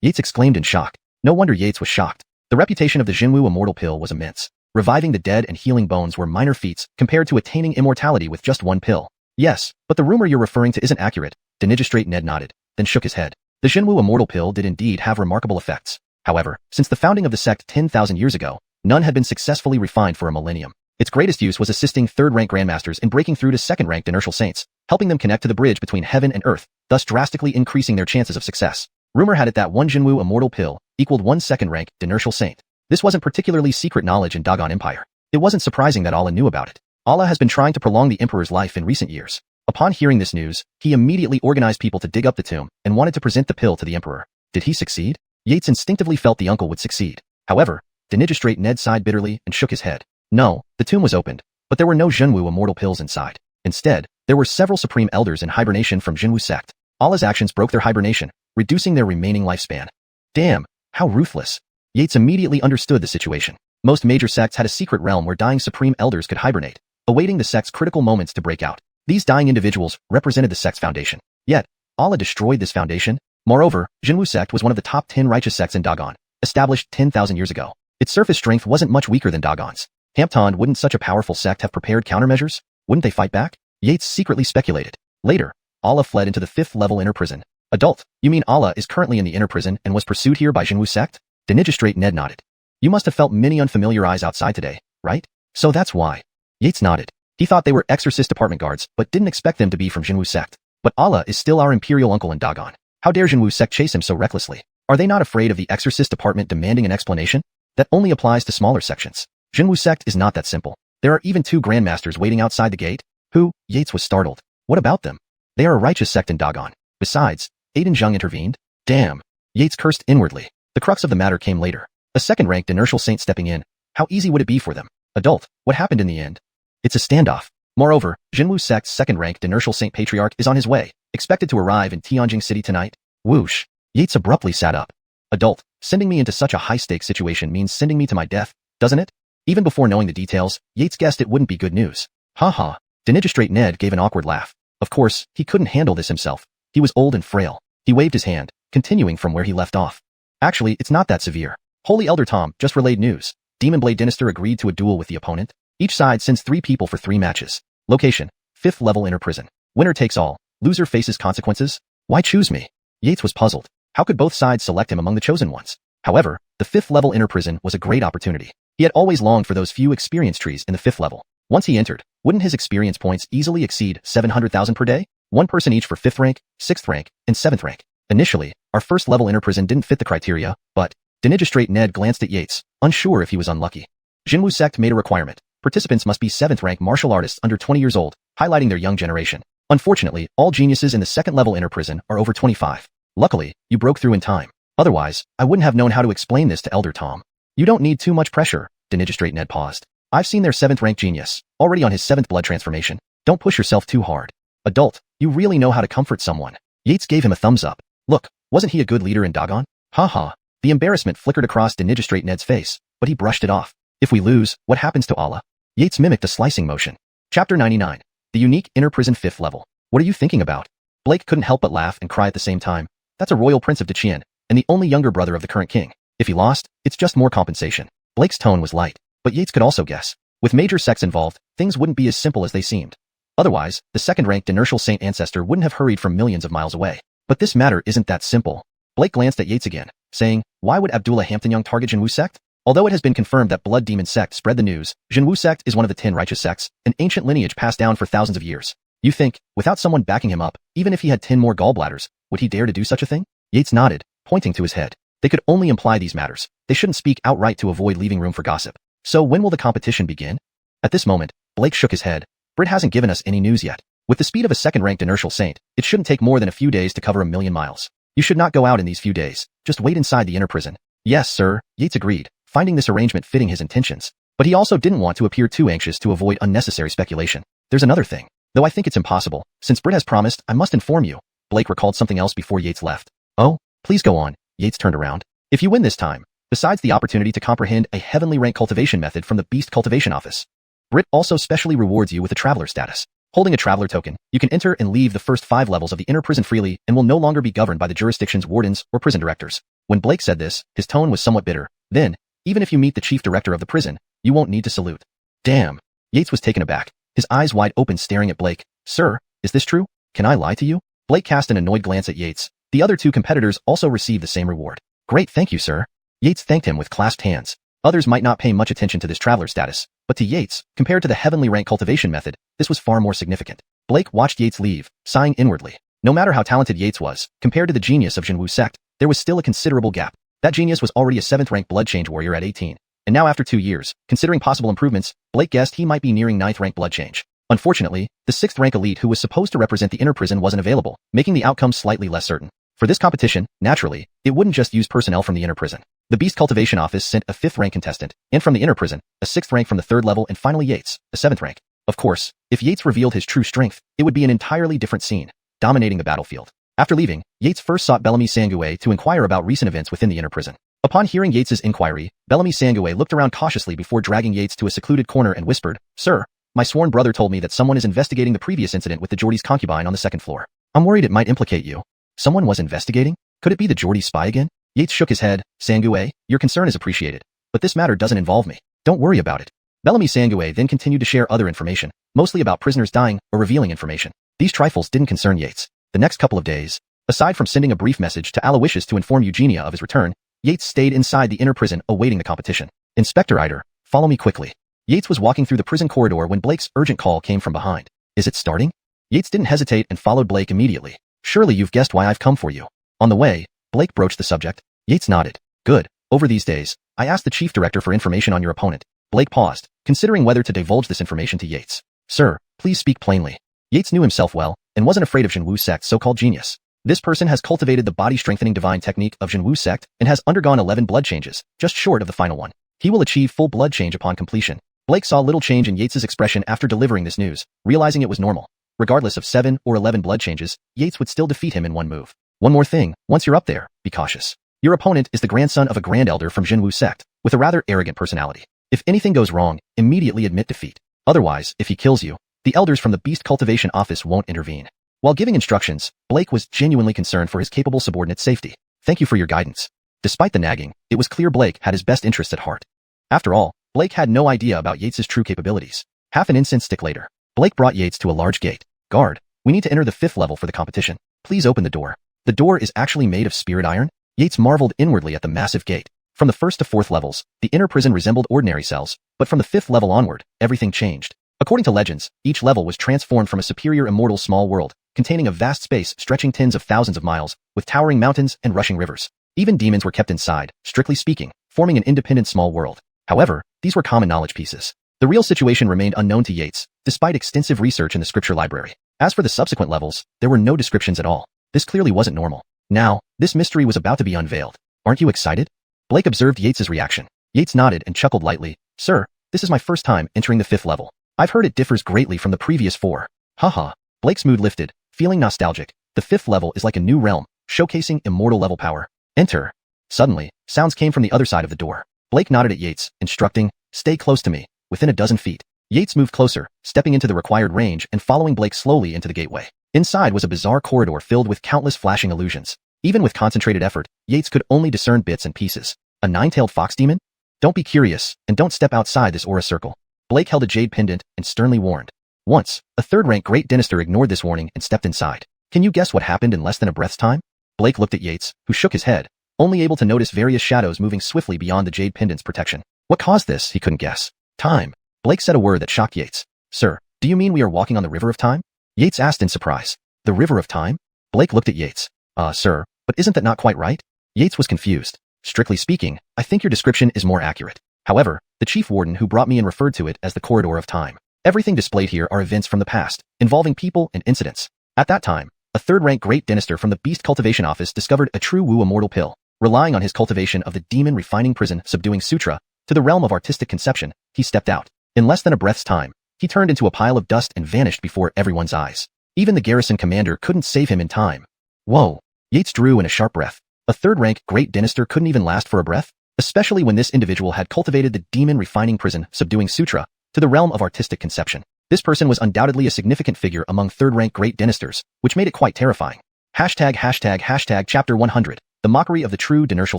Yates exclaimed in shock. No wonder Yates was shocked. The reputation of the Jinwu immortal pill was immense. Reviving the dead and healing bones were minor feats compared to attaining immortality with just one pill. Yes, but the rumor you're referring to isn't accurate. Dinigistrate Ned nodded, then shook his head. The Jinwu immortal pill did indeed have remarkable effects. However, since the founding of the sect 10,000 years ago, none had been successfully refined for a millennium. Its greatest use was assisting third-rank grandmasters in breaking through to second-rank Dynasty saints, helping them connect to the bridge between heaven and earth, thus drastically increasing their chances of success. Rumor had it that one Jinwu immortal pill equaled 1 second rank inertial saint. This wasn't particularly secret knowledge in Dogon Empire. It wasn't surprising that Allah knew about it. Allah has been trying to prolong the emperor's life in recent years. Upon hearing this news, he immediately organized people to dig up the tomb and wanted to present the pill to the emperor. Did he succeed? Yates instinctively felt the uncle would succeed. However, Dynasty Ned sighed bitterly and shook his head. No, the tomb was opened, but there were no Jinwu immortal pills inside. Instead, there were several supreme elders in hibernation from Jinwu sect. Allah's actions broke their hibernation, reducing their remaining lifespan. Damn, how ruthless. Yates immediately understood the situation. Most major sects had a secret realm where dying supreme elders could hibernate, awaiting the sect's critical moments to break out. These dying individuals represented the sect's foundation. Yet, Allah destroyed this foundation. Moreover, Jinwu sect was one of the top 10 righteous sects in Dogon, established 10,000 years ago. Its surface strength wasn't much weaker than Dogon's. Hampton, wouldn't such a powerful sect have prepared countermeasures? Wouldn't they fight back? Yates secretly speculated. Later, Allah fled into the 5th level inner prison. Adult, you mean Allah is currently in the inner prison and was pursued here by Jinwu sect? Dynasty Ned nodded. You must have felt many unfamiliar eyes outside today, right? So that's why. Yates nodded. He thought they were exorcist department guards, but didn't expect them to be from Jinwu sect. But Allah is still our imperial uncle in Dogon. How dare Jinwu sect chase him so recklessly? Are they not afraid of the exorcist department demanding an explanation? That only applies to smaller sections. Jinwu sect is not that simple. There are even 2 grandmasters waiting outside the gate. Who? Yates was startled. What about them? They are a righteous sect in Dogon. Besides, Aiden Zheng intervened. Damn. Yates cursed inwardly. The crux of the matter came later. A second-ranked inertial saint stepping in. How easy would it be for them? Adult, what happened in the end? It's a standoff. Moreover, Jinwu sect's second-ranked inertial saint patriarch is on his way, expected to arrive in Tianjing City tonight. Whoosh. Yates abruptly sat up. Adult, sending me into such a high-stakes situation means sending me to my death, doesn't it? Even before knowing the details, Yates guessed it wouldn't be good news. Ha. Dynasty Ned gave an awkward laugh. Of course, he couldn't handle this himself. He was old and frail. He waved his hand, continuing from where he left off. Actually, it's not that severe. Holy Elder Tom just relayed news. Demon Blade Dynasty agreed to a duel with the opponent. Each side sends 3 people for 3 matches. Location: 5th level inner prison. Winner takes all. Loser faces consequences. Why choose me? Yates was puzzled. How could both sides select him among the chosen ones? However, the 5th level inner prison was a great opportunity. He had always longed for those few experience trees in the 5th level. Once he entered, wouldn't his experience points easily exceed 700,000 per day? 1 person each for 5th rank, 6th rank, and 7th rank. Initially, our 1st level inner prison didn't fit the criteria, but Dynasty Ned glanced at Yates, unsure if he was unlucky. Jinwu sect made a requirement. Participants must be 7th rank martial artists under 20 years old, highlighting their young generation. Unfortunately, all geniuses in the 2nd level inner prison are over 25. Luckily, you broke through in time. Otherwise, I wouldn't have known how to explain this to Elder Tom. You don't need too much pressure. Dynasty Ned paused. I've seen their 7th rank genius, already on his 7th blood transformation. Don't push yourself too hard. Adult, you really know how to comfort someone. Yates gave him a thumbs up. Look, wasn't he a good leader in Dogon? Ha. The embarrassment flickered across Dynasty Ned's face, but he brushed it off. If we lose, what happens to Allah? Yates mimicked a slicing motion. Chapter 99. The unique inner prison 5th level. What are you thinking about? Blake couldn't help but laugh and cry at the same time. That's a royal prince of Qian, and the only younger brother of the current king. If he lost, it's just more compensation. Blake's tone was light, but Yates could also guess. With major sects involved, things wouldn't be as simple as they seemed. Otherwise, the 2nd-ranked inertial saint ancestor wouldn't have hurried from millions of miles away. But this matter isn't that simple. Blake glanced at Yates again, saying, why would Abdullah Hampton target Jinwu sect? Although it has been confirmed that Blood Demon sect spread the news, Jinwu sect is one of the 10 righteous sects, an ancient lineage passed down for thousands of years. You think, without someone backing him up, even if he had 10 more gallbladders, would he dare to do such a thing? Yates nodded, pointing to his head. They could only imply these matters. They shouldn't speak outright to avoid leaving room for gossip. So when will the competition begin? At this moment, Blake shook his head. Brit hasn't given us any news yet. With the speed of a 2nd-ranked inertial saint, it shouldn't take more than a few days to cover 1,000,000 miles. You should not go out in these few days. Just wait inside the inner prison. Yes, sir, Yates agreed, finding this arrangement fitting his intentions. But he also didn't want to appear too anxious to avoid unnecessary speculation. There's another thing. Though I think it's impossible, since Brit has promised, I must inform you. Blake recalled something else before Yates left. Oh, please go on. Yates turned around. If you win this time, besides the opportunity to comprehend a heavenly rank cultivation method from the Beast Cultivation Office, Brit also specially rewards you with a traveler status. Holding a traveler token, you can enter and leave the first 5 levels of the inner prison freely and will no longer be governed by the jurisdiction's wardens or prison directors. When Blake said this, his tone was somewhat bitter. Then, even if you meet the chief director of the prison, you won't need to salute. Damn. Yates was taken aback, his eyes wide open staring at Blake. Sir, is this true? Can I lie to you? Blake cast an annoyed glance at Yates. The other 2 competitors also received the same reward. Great, thank you, sir. Yates thanked him with clasped hands. Others might not pay much attention to this traveler status, but to Yates, compared to the heavenly rank cultivation method, this was far more significant. Blake watched Yates leave, sighing inwardly. No matter how talented Yates was, compared to the genius of Jinwu sect, there was still a considerable gap. That genius was already a 7th rank blood change warrior at 18. And now after 2 years, considering possible improvements, Blake guessed he might be nearing 9th rank blood change. Unfortunately, the 6th rank elite who was supposed to represent the inner prison wasn't available, making the outcome slightly less certain. For this competition, naturally, it wouldn't just use personnel from the inner prison. The Beast Cultivation Office sent a 5th rank contestant, and from the inner prison, a 6th rank from the 3rd level, and finally Yates, a 7th rank. Of course, if Yates revealed his true strength, it would be an entirely different scene, dominating the battlefield. After leaving, Yates first sought Bellamy Sangue to inquire about recent events within the inner prison. Upon hearing Yates's inquiry, Bellamy Sangue looked around cautiously before dragging Yates to a secluded corner and whispered, "Sir, my sworn brother told me that someone is investigating the previous incident with the Geordie's concubine on the 2nd floor. I'm worried it might implicate you." Someone was investigating? Could it be the Geordie spy again? Yates shook his head. "Sangue, your concern is appreciated, but this matter doesn't involve me. Don't worry about it." Bellamy Sangue then continued to share other information, mostly about prisoners dying or revealing information. These trifles didn't concern Yates. The next couple of days, aside from sending a brief message to Aloysius to inform Eugenia of his return, Yates stayed inside the inner prison awaiting the competition. "Inspector Eider, follow me quickly." Yates was walking through the prison corridor when Blake's urgent call came from behind. "Is it starting?" Yates didn't hesitate and followed Blake immediately. "Surely you've guessed why I've come for you." On the way, Blake broached the subject. Yates nodded. "Good. Over these days, I asked the chief director for information on your opponent." Blake paused, considering whether to divulge this information to Yates. "Sir, please speak plainly." Yates knew himself well, and wasn't afraid of Zhenwu sect's so-called genius. This person has cultivated the body-strengthening divine technique of Zhenwu sect and has undergone 11 blood changes, just short of the final one. He will achieve full blood change upon completion. Blake saw little change in Yates's expression after delivering this news, realizing it was normal. Regardless of 7 or 11 blood changes, Yates would still defeat him in one move. "One more thing, once you're up there, be cautious. Your opponent is the grandson of a grand elder from Zhenwu sect, with a rather arrogant personality. If anything goes wrong, immediately admit defeat. Otherwise, if he kills you, the elders from the Beast Cultivation Office won't intervene." While giving instructions, Blake was genuinely concerned for his capable subordinate's safety. "Thank you for your guidance." Despite the nagging, it was clear Blake had his best interests at heart. After all, Blake had no idea about Yates's true capabilities. Half an incense stick later, Blake brought Yates to a large gate. "Guard, we need to enter the 5th level for the competition. Please open the door." The door is actually made of spirit iron? Yates marveled inwardly at the massive gate. From the 1st to 4th levels, the inner prison resembled ordinary cells, but from the 5th level onward, everything changed. According to legends, each level was transformed from a superior immortal small world, containing a vast space stretching tens of thousands of miles, with towering mountains and rushing rivers. Even demons were kept inside, strictly speaking, forming an independent small world. However, these were common knowledge pieces. The real situation remained unknown to Yates, despite extensive research in the scripture library. As for the subsequent levels, there were no descriptions at all. This clearly wasn't normal. Now, this mystery was about to be unveiled. "Aren't you excited?" Blake observed Yates's reaction. Yates nodded and chuckled lightly. "Sir, this is my first time entering the 5th level. I've heard it differs greatly from the previous 4. Haha." Blake's mood lifted, feeling nostalgic. The 5th level is like a new realm, showcasing immortal level power. "Enter." Suddenly, sounds came from the other side of the door. Blake nodded at Yates, instructing, "Stay close to me, within a dozen feet." Yates moved closer, stepping into the required range and following Blake slowly into the gateway. Inside was a bizarre corridor filled with countless flashing illusions. Even with concentrated effort, Yates could only discern bits and pieces. A 9-tailed fox demon? "Don't be curious, and don't step outside this aura circle." Blake held a jade pendant and sternly warned. Once, a 3rd-rank Great Dynasty ignored this warning and stepped inside. Can you guess what happened in less than a breath's time? Blake looked at Yates, who shook his head, only able to notice various shadows moving swiftly beyond the jade pendant's protection. What caused this, he couldn't guess. "Time." Blake said a word that shocked Yates. "Sir, do you mean we are walking on the river of time?" Yates asked in surprise. "The river of time?" Blake looked at Yates. Sir, but isn't that not quite right?" Yates was confused. "Strictly speaking, I think your description is more accurate. However, the chief warden who brought me in referred to it as the corridor of time. Everything displayed here are events from the past, involving people and incidents. At that time, a 3rd-rank Great Dynasty from the Beast Cultivation Office discovered a true Wu immortal pill. Relying on his cultivation of the demon refining prison subduing sutra to the realm of artistic conception, he stepped out. In less than a breath's time, he turned into a pile of dust and vanished before everyone's eyes. Even the garrison commander couldn't save him in time. Whoa! Yates drew in a sharp breath. A 3rd-rank Great Dynasty couldn't even last for a breath? Especially when this individual had cultivated the demon refining prison subduing sutra to the realm of artistic conception. This person was undoubtedly a significant figure among 3rd-rank Great Dynasties, which made it quite terrifying. ###Chapter 100. The mockery of the true Dynasty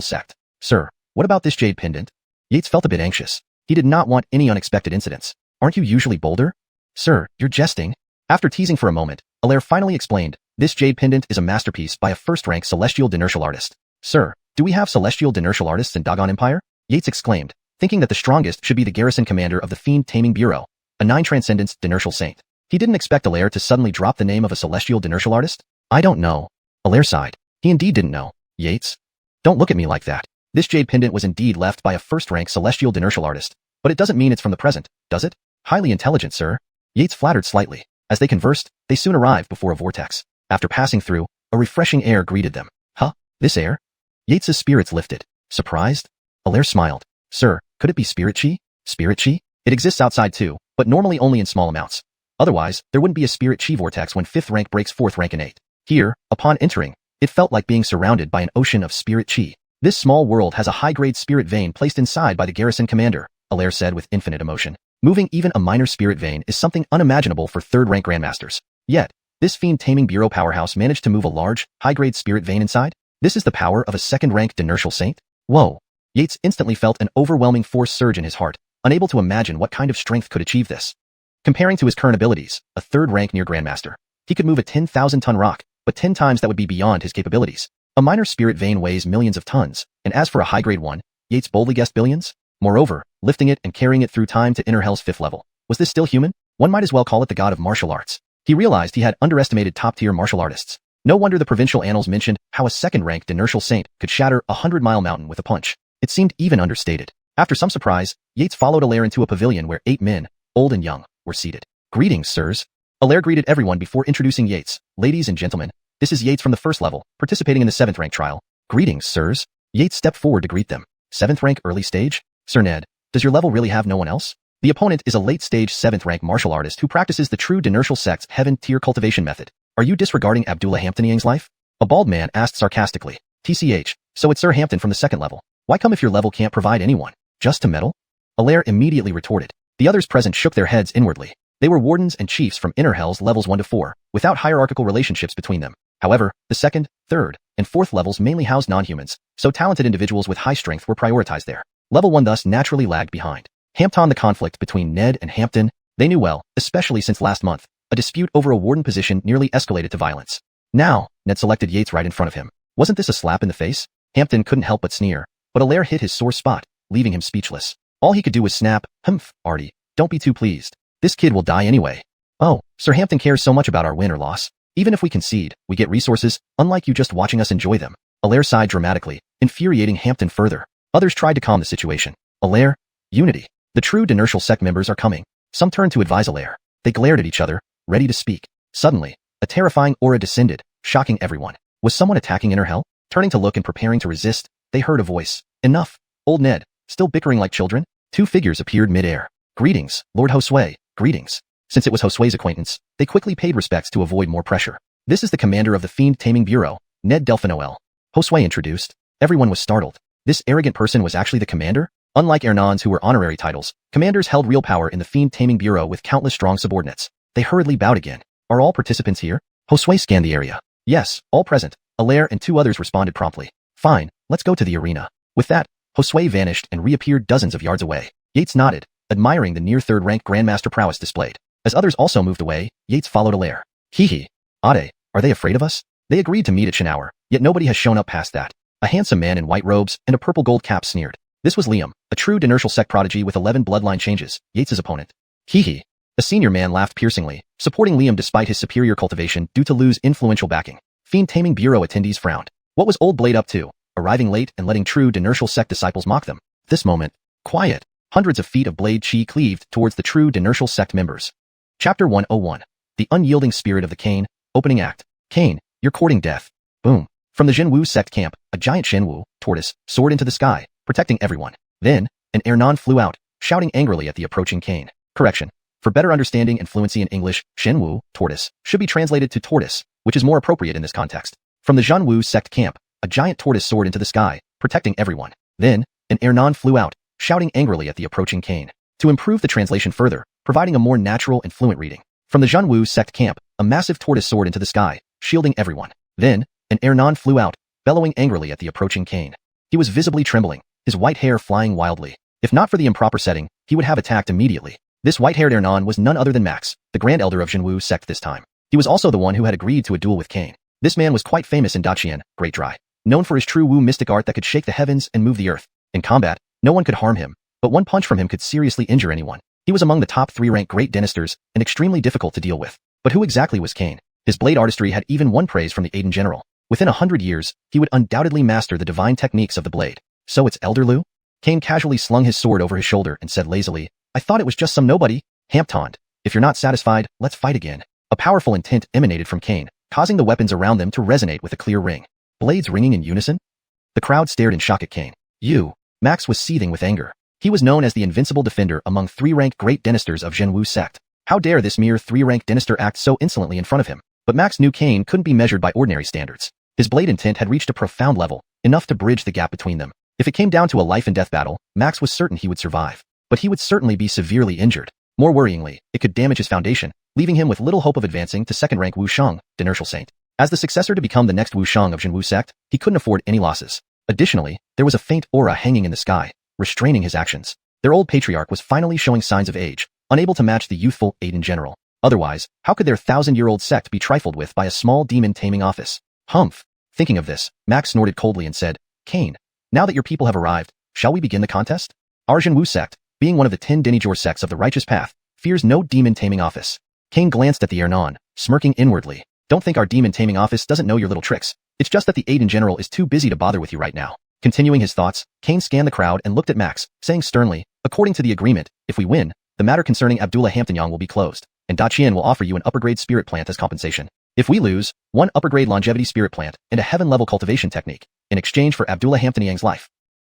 sect. "Sir, what about this jade pendant?" Yates felt a bit anxious. He did not want any unexpected incidents. "Aren't you usually bolder?" "Sir, you're jesting." After teasing for a moment, Alaire finally explained, "This jade pendant is a masterpiece by a 1st-rank celestial Dynasty artist." "Sir, do we have celestial Dynasty artists in Dogon Empire?" Yates exclaimed, thinking that the strongest should be the garrison commander of the Fiend Taming Bureau, a 9 Transcendence Dynasty saint. He didn't expect Alaire to suddenly drop the name of a celestial Dynasty artist. "I don't know." Alaire sighed. He indeed didn't know. "Yates, Don't look at me like that. This jade pendant was indeed left by a first-rank celestial dinertial artist, but it doesn't mean it's from the present, does it? Highly intelligent, sir. Yates flattered slightly. As they conversed, they soon arrived before a vortex. After passing through, a refreshing air greeted them. Huh? This air? Yates's spirits lifted. Surprised? Alaire smiled. Sir, could it be spirit chi? Spirit chi? It exists outside too, but normally only in small amounts. Otherwise, there wouldn't be a spirit chi vortex when 5th rank breaks 4th rank innate. Here, upon entering, it felt like being surrounded by an ocean of spirit chi. This small world has a high-grade spirit vein placed inside by the garrison commander, Alaire said with infinite emotion. Moving even a minor spirit vein is something unimaginable for 3rd rank grandmasters. Yet, this fiend taming bureau powerhouse managed to move a large, high-grade spirit vein inside? This is the power of a 2nd rank dinertial saint? Whoa! Yates instantly felt an overwhelming force surge in his heart, unable to imagine what kind of strength could achieve this. Comparing to his current abilities, a 3rd rank near grandmaster, he could move a 10,000-ton rock, but 10 times that would be beyond his capabilities. A minor spirit vein weighs millions of tons, and as for a high-grade one, Yates boldly guessed billions? Moreover, lifting it and carrying it through time to Inner Hell's 5th level. Was this still human? One might as well call it the god of martial arts. He realized he had underestimated top-tier martial artists. No wonder the provincial annals mentioned how a 2nd rank dinertial saint could shatter a 100-mile mountain with a punch. It seemed even understated. After some surprise, Yates followed Alaire into a pavilion where 8 men, old and young, were seated. Greetings, sirs. Alaire greeted everyone before introducing Yates. Ladies and gentlemen, this is Yates from the 1st level, participating in the 7th rank trial. Greetings, sirs. Yates stepped forward to greet them. 7th rank early stage? Sir Ned, does your level really have no one else? The opponent is a late-stage 7th rank martial artist who practices the true dinertial sect's heaven-tier cultivation method. Are you disregarding Abdullah Hamptoniang's life? A bald man asked sarcastically. TCH, so it's Sir Hampton from the 2nd level. Why come if your level can't provide anyone? Just to meddle? Alaire immediately retorted. The others present shook their heads inwardly. They were wardens and chiefs from Inner Hell's levels 1 to 4, without hierarchical relationships between them. However, the 2nd, 3rd, and 4th levels mainly housed non-humans, so talented individuals with high strength were prioritized there. Level 1 thus naturally lagged behind. Hampton, the conflict between Ned and Hampton, they knew well, especially since last month, a dispute over a warden position nearly escalated to violence. Now, Ned selected Yates right in front of him. Wasn't this a slap in the face? Hampton couldn't help but sneer, but Alaire hit his sore spot, leaving him speechless. All he could do was snap, "Humph, Artie, don't be too pleased. This kid will die anyway." Oh, Sir Hampton cares so much about our win or loss. Even if we concede, we get resources, unlike you just watching us enjoy them. Alaire sighed dramatically, infuriating Hampton further. Others tried to calm the situation. Alaire, unity. The true dinertial sect members are coming. Some turned to advise Alaire. They glared at each other, ready to speak. Suddenly, a terrifying aura descended, shocking everyone. Was someone attacking Inner Hell? Turning to look and preparing to resist, they heard a voice. Enough. Old Ned, still bickering like children? 2 figures appeared mid-air. Greetings, Lord Josue, greetings. Since it was Josue's acquaintance, they quickly paid respects to avoid more pressure. This is the commander of the Fiend Taming Bureau, Ned Delphinoel. Josue introduced. Everyone was startled. This arrogant person was actually the commander? Unlike Hernans who were honorary titles, commanders held real power in the Fiend Taming Bureau with countless strong subordinates. They hurriedly bowed again. Are all participants here? Josue scanned the area. Yes, all present. Alaire and 2 others responded promptly. Fine, let's go to the arena. With that, Josue vanished and reappeared dozens of yards away. Yates nodded, admiring the near 3rd rank grandmaster prowess displayed. As others also moved away, Yates followed Alaire. Hee. Ade, are they afraid of us? They agreed to meet at Xianxia, yet nobody has shown up past that. A handsome man in white robes and a purple gold cap sneered. This was Liam, a true dinertial sect prodigy with 11 bloodline changes, Yates' opponent. Hee. A senior man laughed piercingly, supporting Liam despite his superior cultivation due to Lu's influential backing. Fiend Taming Bureau attendees frowned. What was Old Blade up to, arriving late and letting true dinertial sect disciples mock them? This moment, quiet. Hundreds of feet of blade chi cleaved towards the true dinertial sect members. Chapter 101. The Unyielding Spirit of the Qian, Opening Act. Qian, you're courting death. Boom. From the Zhenwu sect camp, a giant Shenwu, tortoise, soared into the sky, protecting everyone. Then, an Ernan flew out, shouting angrily at the approaching Qian. Correction. For better understanding and fluency in English, Shenwu, tortoise, should be translated to tortoise, which is more appropriate in this context. From the Zhenwu sect camp, a giant tortoise soared into the sky, protecting everyone. Then, an Ernan flew out, shouting angrily at the approaching Qian. To improve the translation further, providing a more natural and fluent reading. From the Zhenwu sect camp, a massive tortoise soared into the sky, shielding everyone. Then, an Ernan flew out, bellowing angrily at the approaching Qian. He was visibly trembling, his white hair flying wildly. If not for the improper setting, he would have attacked immediately. This white-haired Ernan was none other than Max, the Grand Elder of Zhenwu sect this time. He was also the one who had agreed to a duel with Qian. This man was quite famous in Qian, Great Dry, known for his true Wu mystic art that could shake the heavens and move the earth. In combat, no one could harm him, but one punch from him could seriously injure anyone. He was among the top 3 rank great dynasters and extremely difficult to deal with. But who exactly was Qian? His blade artistry had even won praise from the Aiden general. Within 100 years, he would undoubtedly master the divine techniques of the blade. So it's Elder Liu? Qian casually slung his sword over his shoulder and said lazily, I thought it was just some nobody. Hampton, if you're not satisfied, let's fight again. A powerful intent emanated from Qian, causing the weapons around them to resonate with a clear ring. Blades ringing in unison? The crowd stared in shock at Qian. Max was seething with anger. He was known as the invincible defender among 3-rank great dynasters of Zhenwu sect. How dare this mere 3-rank dynaster act so insolently in front of him? But Max knew Qian couldn't be measured by ordinary standards. His blade intent had reached a profound level, enough to bridge the gap between them. If it came down to a life-and-death battle, Max was certain he would survive. But he would certainly be severely injured. More worryingly, it could damage his foundation, leaving him with little hope of advancing to 2nd-rank Wuxiang, Inertial Saint. As the successor to become the next Wuxiang of Zhenwu sect, he couldn't afford any losses. Additionally, there was a faint aura hanging in the sky, restraining his actions. Their old patriarch was finally showing signs of age, unable to match the youthful Aiden general. Otherwise, how could their 1,000-year-old sect be trifled with by a small demon-taming office? Humph. Thinking of this, Max snorted coldly and said, Qian, now that your people have arrived, shall we begin the contest? Our Zhenwu sect, being one of the 10 Dinijor sects of the righteous path, fears no demon-taming office. Qian glanced at the Ernan, smirking inwardly. Don't think our demon-taming office doesn't know your little tricks. It's just that the Aiden general is too busy to bother with you right now. Continuing his thoughts, Qian scanned the crowd and looked at Max, saying sternly, according to the agreement, if we win, the matter concerning Abdullah Hamptonyang will be closed, and Qian will offer you an upper-grade spirit plant as compensation. If we lose, 1 upper-grade longevity spirit plant and a heaven-level cultivation technique, in exchange for Abdullah Hamptonyang's life.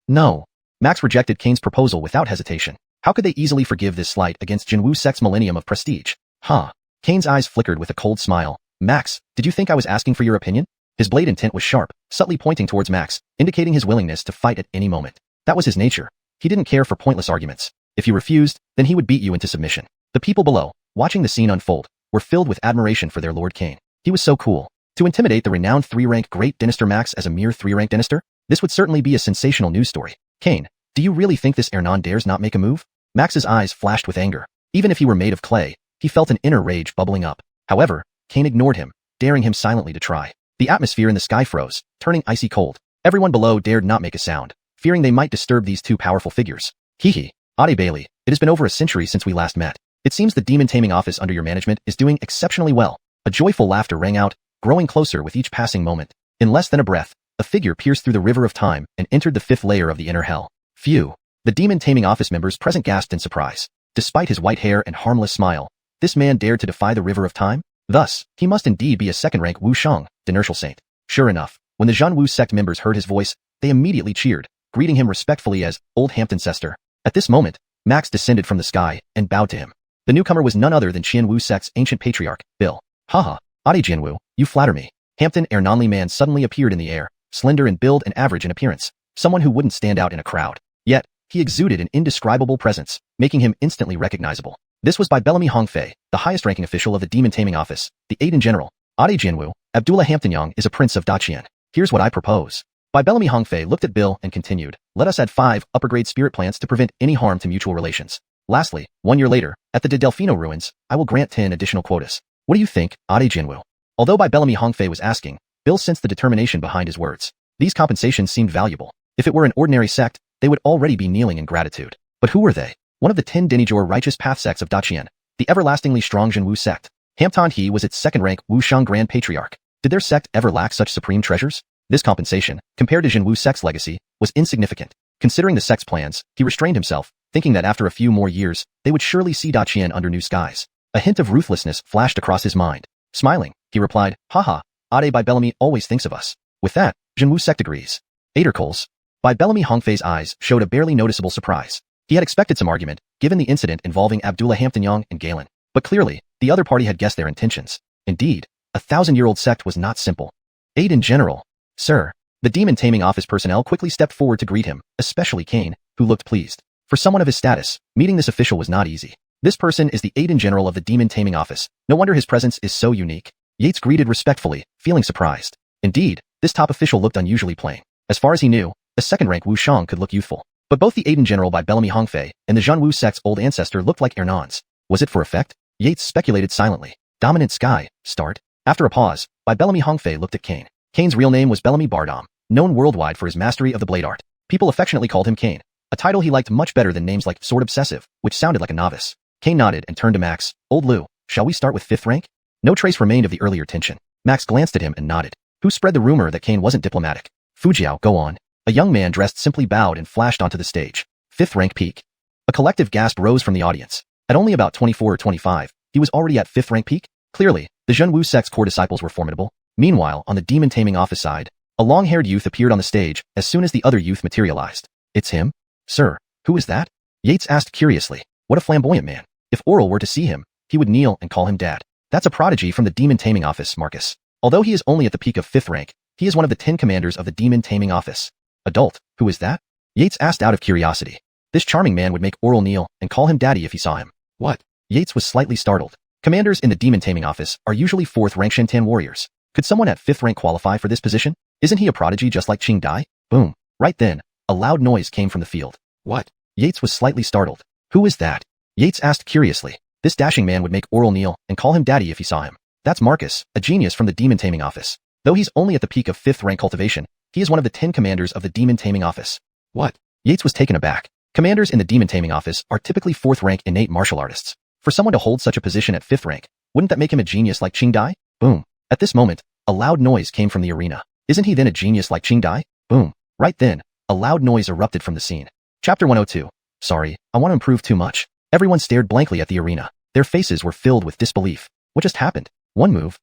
No. Max rejected Qian's proposal without hesitation. How could they easily forgive this slight against Zhenwu sect's millennium of prestige? Qian's eyes flickered with a cold smile. Max, did you think I was asking for your opinion? His blade intent was sharp, subtly pointing towards Max, indicating his willingness to fight at any moment. That was his nature. He didn't care for pointless arguments. If you refused, then he would beat you into submission. The people below, watching the scene unfold, were filled with admiration for their Lord Qian. He was so cool. To intimidate the renowned 3-rank great dynaster Max as a mere 3-rank dynaster? This would certainly be a sensational news story. Qian, do you really think this Ernan dares not make a move? Max's eyes flashed with anger. Even if he were made of clay, he felt an inner rage bubbling up. However, Qian ignored him, daring him silently to try. The atmosphere in the sky froze, turning icy cold. Everyone below dared not make a sound, fearing they might disturb these two powerful figures. Ade Bailey, it has been over a century since we last met. It seems the demon-taming office under your management is doing exceptionally well. A joyful laughter rang out, growing closer with each passing moment. In less than a breath, a figure pierced through the river of time and entered the 5th layer of the inner hell. Phew. The demon-taming office members present gasped in surprise. Despite his white hair and harmless smile, this man dared to defy the river of time? Thus, he must indeed be a 2nd-rank Wuxiang, Inertial Saint. Sure enough, when the Zhenwu sect members heard his voice, they immediately cheered, greeting him respectfully as Old Hampton-cester. At this moment, Max descended from the sky and bowed to him. The newcomer was none other than Qianwu sect's ancient patriarch, Bill. Ade Jianwu, you flatter me. Hampton Ernanli man suddenly appeared in the air, slender in build and average in appearance, someone who wouldn't stand out in a crowd. Yet, he exuded an indescribable presence, making him instantly recognizable. This was by Bellamy Hongfei, the highest-ranking official of the demon-taming office, the Aiden General. Ade Jianwu, Abdullah Hamptonyang is a prince of Qian. Here's what I propose. By Bellamy Hongfei looked at Bill and continued, let us add 5 upper-grade spirit plants to prevent any harm to mutual relations. Lastly, 1 year later, at the De Delfino ruins, I will grant 10 additional quotas. What do you think, Ade Jianwu? Although by Bellamy Hongfei was asking, Bill sensed the determination behind his words. These compensations seemed valuable. If it were an ordinary sect, they would already be kneeling in gratitude. But who were they? One of the 10 Dinijor righteous path sects of Qian, the everlastingly strong Zhenwu sect. Hampton He was its 2nd-rank Wuxiang Grand Patriarch. Did their sect ever lack such supreme treasures? This compensation, compared to Zhenwu sect's legacy, was insignificant. Considering the sect's plans, he restrained himself, thinking that after a few more years, they would surely see Qian under new skies. A hint of ruthlessness flashed across his mind. Smiling, he replied, Ade by Bellamy always thinks of us. With that, Zhenwu sect agrees. Adercoles. By Bellamy Hongfei's eyes showed a barely noticeable surprise. He had expected some argument, given the incident involving Abdullah Hamptonyang and Galen. But clearly, the other party had guessed their intentions. Indeed, a 1,000-year-old sect was not simple. Aiden General. Sir. The demon-taming office personnel quickly stepped forward to greet him, especially Qian, who looked pleased. For someone of his status, meeting this official was not easy. This person is the Aiden General of the demon-taming office. No wonder his presence is so unique. Yates greeted respectfully, feeling surprised. Indeed, this top official looked unusually plain. As far as he knew, a 2nd-rank Wuxiang could look youthful. But both the Aiden General by Bellamy Hongfei and the Zhenwu sect's old ancestor looked like Ernans. Was it for effect? Yates speculated silently. Dominant sky, start. After a pause, by Bellamy Hongfei looked at Qian. Qian's real name was Bellamy Bardam, known worldwide for his mastery of the blade art. People affectionately called him Qian, a title he liked much better than names like Sword Obsessive, which sounded like a novice. Qian nodded and turned to Max. Old Liu, shall we start with 5th rank? No trace remained of the earlier tension. Max glanced at him and nodded. Who spread the rumor that Qian wasn't diplomatic? Fujiao, go on. A young man dressed simply bowed and flashed onto the stage. 5th rank peak. A collective gasp rose from the audience. At only about 24 or 25, he was already at 5th rank peak? Clearly, the Zhenwu sect's core disciples were formidable. Meanwhile, on the demon taming office side, a long-haired youth appeared on the stage as soon as the other youth materialized. It's him? Sir, who is that? Yates asked curiously. What a flamboyant man. If Oral were to see him, he would kneel and call him dad. That's a prodigy from the demon taming office, Marcus. Although he is only at the peak of 5th rank, he is one of the 10 commanders of the demon taming office. Adult, who is that? Yates asked out of curiosity. This charming man would make Oral kneel and call him daddy if he saw him. What? Yates was slightly startled. Commanders in the demon taming office are usually 4th rank Shintan warriors. Could someone at 5th rank qualify for this position? Isn't he a prodigy just like Qing Dai? Boom. Right then, a loud noise came from the field. What? Yates was slightly startled. Who is that? Yates asked curiously. This dashing man would make Oral kneel and call him daddy if he saw him. That's Marcus, a genius from the demon taming office. Though he's only at the peak of 5th rank cultivation, he is one of the 10 commanders of the demon taming office. What? Yates was taken aback. Commanders in the demon taming office are typically 4th rank innate martial artists. For someone to hold such a position at 5th rank, wouldn't that make him a genius like Qing Dai? Boom. At this moment, a loud noise came from the arena. Isn't he then a genius like Qing Dai? Boom. Right then, a loud noise erupted from the scene. Chapter 102. Sorry, I want to improve too much. Everyone stared blankly at the arena. Their faces were filled with disbelief. What just happened? One move?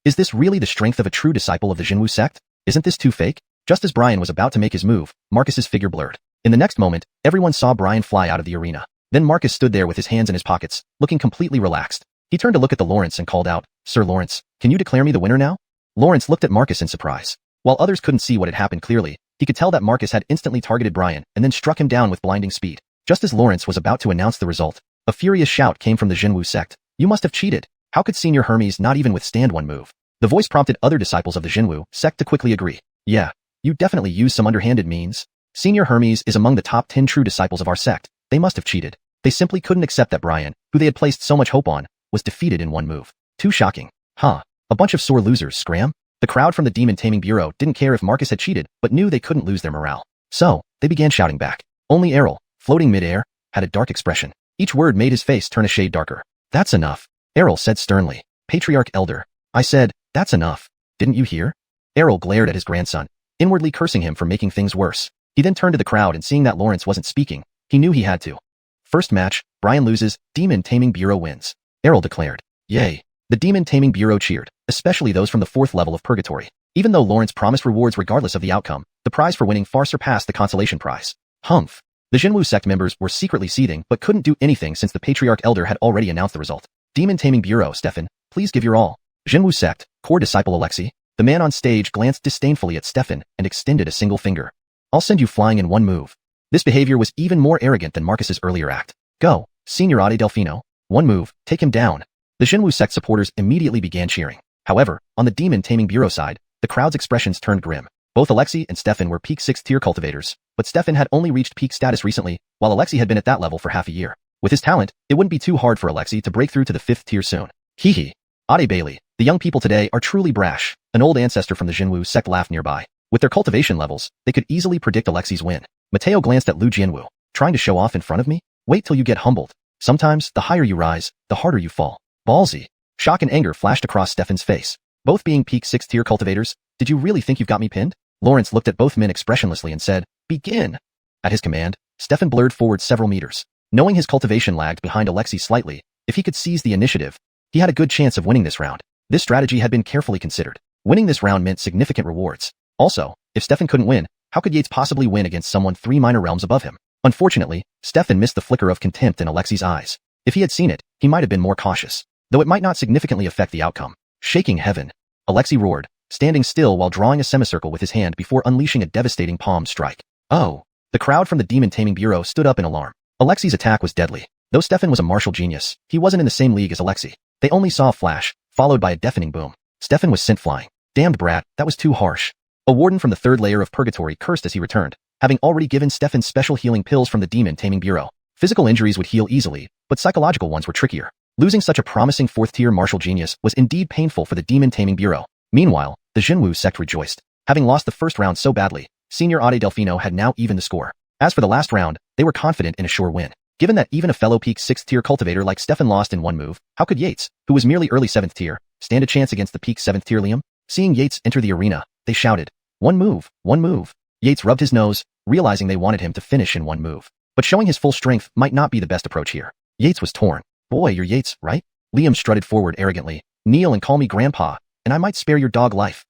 Is this really the strength of a true disciple of the Zhenwu sect? Isn't this too fake? Just as Brian was about to make his move, Marcus's figure blurred. In the next moment, everyone saw Brian fly out of the arena. Then Marcus stood there with his hands in his pockets, looking completely relaxed. He turned to look at the Lawrence and called out, Sir Lawrence, can you declare me the winner now? Lawrence looked at Marcus in surprise. While others couldn't see what had happened clearly, he could tell that Marcus had instantly targeted Brian and then struck him down with blinding speed. Just as Lawrence was about to announce the result, a furious shout came from the Zhenwu sect. You must have cheated. How could Senior Hermes not even withstand one move? The voice prompted other disciples of the Zhenwu sect to quickly agree. Yeah, you definitely used some underhanded means. Senior Hermes is among the top 10 true disciples of our sect. They must have cheated. They simply couldn't accept that Brian, who they had placed so much hope on, was defeated in one move. Too shocking. Huh. A bunch of sore losers, scram? The crowd from the Demon Taming Bureau didn't care if Marcus had cheated, but knew they couldn't lose their morale. So, they began shouting back. Only Errol, floating mid-air, had a dark expression. Each word made his face turn a shade darker. That's enough, Errol said sternly. Patriarch Elder. I said, that's enough. Didn't you hear? Errol glared at his grandson, inwardly cursing him for making things worse. He then turned to the crowd and seeing that Lawrence wasn't speaking, he knew he had to. First match, Brian loses, Demon Taming Bureau wins. Errol declared. Yay. The Demon Taming Bureau cheered, especially those from the 4th level of Purgatory. Even though Lawrence promised rewards regardless of the outcome, the prize for winning far surpassed the consolation prize. Humph. The Zhenwu sect members were secretly seething but couldn't do anything since the Patriarch Elder had already announced the result. Demon Taming Bureau, Stefan, please give your all. Zhenwu sect, core disciple Alexei. The man on stage glanced disdainfully at Stefan and extended a single finger. I'll send you flying in one move. This behavior was even more arrogant than Marcus's earlier act. Go, Signorate Delfino. One move, take him down. The Zhenwu sect supporters immediately began cheering. However, on the Demon Taming Bureau side, the crowd's expressions turned grim. Both Alexei and Stefan were peak 6th tier cultivators, but Stefan had only reached peak status recently, while Alexei had been at that level for half a year. With his talent, it wouldn't be too hard for Alexei to break through to the 5th tier soon. Hee hee. Ade Bailey, the young people today are truly brash. An old ancestor from the Zhenwu sect laughed nearby. With their cultivation levels, they could easily predict Alexei's win. Mateo glanced at Lu Jianwu. Trying to show off in front of me? Wait till you get humbled. Sometimes, the higher you rise, the harder you fall. Ballsy. Shock and anger flashed across Stefan's face. Both being peak 6th tier cultivators, did you really think you've got me pinned? Lawrence looked at both men expressionlessly and said, begin. At his command, Stefan blurred forward several meters. Knowing his cultivation lagged behind Alexei slightly, if he could seize the initiative, he had a good chance of winning this round. This strategy had been carefully considered. Winning this round meant significant rewards. Also, if Stefan couldn't win, how could Yates possibly win against someone 3 minor realms above him? Unfortunately, Stefan missed the flicker of contempt in Alexei's eyes. If he had seen it, he might have been more cautious, though it might not significantly affect the outcome. Shaking heaven. Alexei roared, standing still while drawing a semicircle with his hand before unleashing a devastating palmed strike. Oh. The crowd from the Demon Taming Bureau stood up in alarm. Alexei's attack was deadly. Though Stefan was a martial genius, he wasn't in the same league as Alexei. They only saw a flash, followed by a deafening boom. Stefan was sent flying. Damned brat, that was too harsh. A warden from the 3rd layer of Purgatory cursed as he returned, having already given Stefan special healing pills from the Demon Taming Bureau. Physical injuries would heal easily, but psychological ones were trickier. Losing such a promising 4th tier martial genius was indeed painful for the Demon Taming Bureau. Meanwhile, the Zhenwu sect rejoiced. Having lost the first round so badly, Senior Ade Delfino had now evened the score. As for the last round, they were confident in a sure win. Given that even a fellow peak 6th tier cultivator like Stefan lost in one move, how could Yates, who was merely early 7th tier, stand a chance against the peak 7th tier Liam? Seeing Yates enter the arena, they shouted, "One move, one move." Yates rubbed his nose, realizing they wanted him to finish in one move. But showing his full strength might not be the best approach here. Yates was torn. "Boy, you're Yates, right?" Liam strutted forward arrogantly. "Kneel and call me Grandpa, and I might spare your dog life."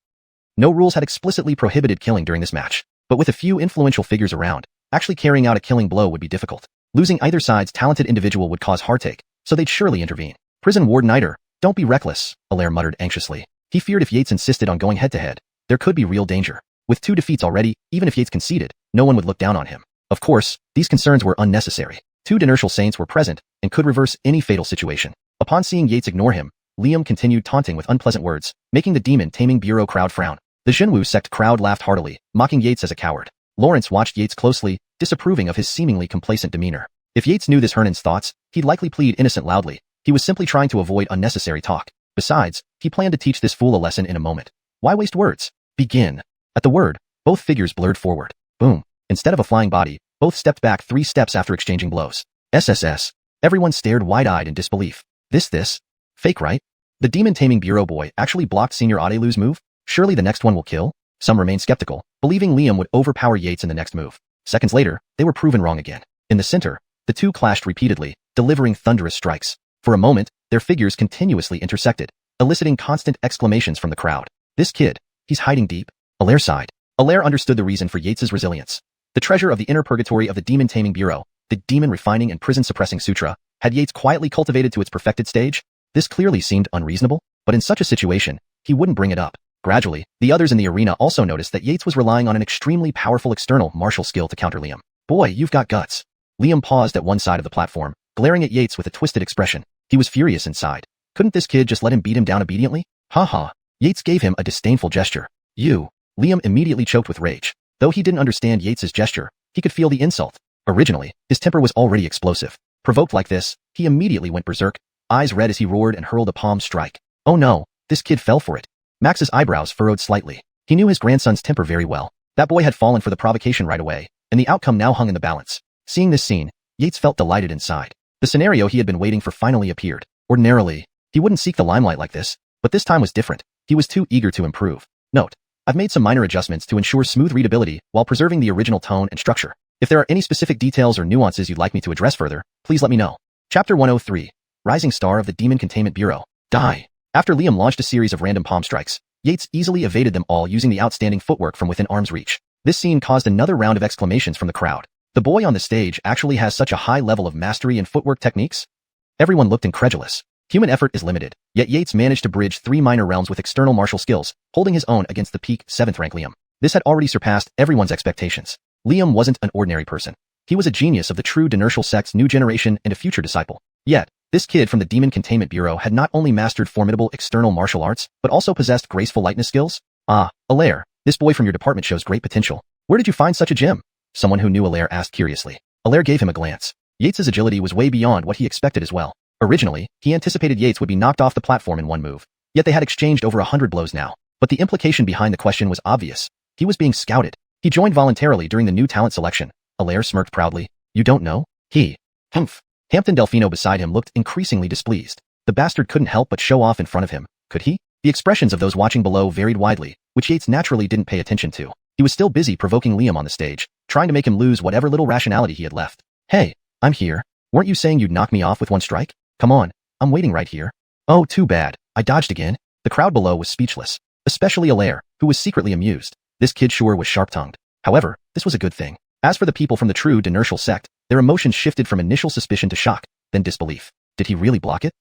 No rules had explicitly prohibited killing during this match, but with a few influential figures around, actually carrying out a killing blow would be difficult. Losing either side's talented individual would cause heartache, so they'd surely intervene. "Prison Warden Iter, don't be reckless," Allaire muttered anxiously. He feared if Yates insisted on going head-to-head, there could be real danger. With 2 defeats already, even if Yates conceded, no one would look down on him. Of course, these concerns were unnecessary. 2 Dinertial Saints were present and could reverse any fatal situation. Upon seeing Yates ignore him, Liam continued taunting with unpleasant words, making the Demon Taming Bureau crowd frown. The Jinwu sect crowd laughed heartily, mocking Yates as a coward. Lawrence watched Yates closely, disapproving of his seemingly complacent demeanor. If Yates knew this Hernan's thoughts, he'd likely plead innocent loudly. He was simply trying to avoid unnecessary talk. Besides, he planned to teach this fool a lesson in a moment. Why waste words? Begin. At the word, both figures blurred forward. Boom. Instead of a flying body, both stepped back 3 steps after exchanging blows. SSS. Everyone stared wide-eyed in disbelief. This? Fake, right? The Demon Taming Bureau boy actually blocked Senior Adelu's move? Surely the next one will kill? Some remained skeptical, believing Liam would overpower Yates in the next move. Seconds later, they were proven wrong again. In the center, the two clashed repeatedly, delivering thunderous strikes. For a moment, their figures continuously intersected, eliciting constant exclamations from the crowd. "This kid, he's hiding deep." Allaire sighed. Allaire understood the reason for Yates's resilience. The treasure of the inner purgatory of the Demon Taming Bureau, the Demon Refining and Prison Suppressing Sutra, had Yates quietly cultivated to its perfected stage. This clearly seemed unreasonable, but in such a situation, he wouldn't bring it up. Gradually, the others in the arena also noticed that Yates was relying on an extremely powerful external martial skill to counter Liam. "Boy, you've got guts." Liam paused at one side of the platform, glaring at Yates with a twisted expression. He was furious inside. Couldn't this kid just let him beat him down obediently? Ha. Yates gave him a disdainful gesture. "You." Liam immediately choked with rage. Though he didn't understand Yates's gesture, he could feel the insult. Originally, his temper was already explosive. Provoked like this, he immediately went berserk, eyes red as he roared and hurled a palm strike. Oh no, this kid fell for it. Max's eyebrows furrowed slightly. He knew his grandson's temper very well. That boy had fallen for the provocation right away, and the outcome now hung in the balance. Seeing this scene, Yates felt delighted inside. The scenario he had been waiting for finally appeared. Ordinarily, he wouldn't seek the limelight like this, but this time was different. He was too eager to improve. Note: I've made some minor adjustments to ensure smooth readability while preserving the original tone and structure. If there are any specific details or nuances you'd like me to address further, please let me know. Chapter 103. Rising Star of the Demon Containment Bureau. Die. After Liam launched a series of random palm strikes, Yates easily evaded them all using the outstanding footwork from within arm's reach. This scene caused another round of exclamations from the crowd. The boy on the stage actually has such a high level of mastery in footwork techniques? Everyone looked incredulous. Human effort is limited, yet Yates managed to bridge 3 minor realms with external martial skills, holding his own against the peak 7th rank Liam. This had already surpassed everyone's expectations. Liam wasn't an ordinary person. He was a genius of the true Dinertial sect's new generation and a future disciple. Yet, this kid from the Demon Containment Bureau had not only mastered formidable external martial arts, but also possessed graceful lightness skills. "Ah, Allaire, this boy from your department shows great potential. Where did you find such a gem?" Someone who knew Allaire asked curiously. Allaire gave him a glance. Yates's agility was way beyond what he expected as well. Originally, he anticipated Yates would be knocked off the platform in one move. Yet they had exchanged over 100 blows now. But the implication behind the question was obvious. He was being scouted. He joined voluntarily during the new talent selection. Allaire smirked proudly. "You don't know?" Humph. Hampton Delfino beside him looked increasingly displeased. The bastard couldn't help but show off in front of him, could he? The expressions of those watching below varied widely, which Yates naturally didn't pay attention to. He was still busy provoking Liam on the stage, trying to make him lose whatever little rationality he had left. "Hey, I'm here. Weren't you saying you'd knock me off with one strike? Come on, I'm waiting right here." "Oh, too bad. I dodged again." The crowd below was speechless, especially Allaire, who was secretly amused. This kid sure was sharp-tongued. However, this was a good thing. As for the people from the true Dinertial sect, their emotions shifted from initial suspicion to shock, then disbelief. Did he really block it?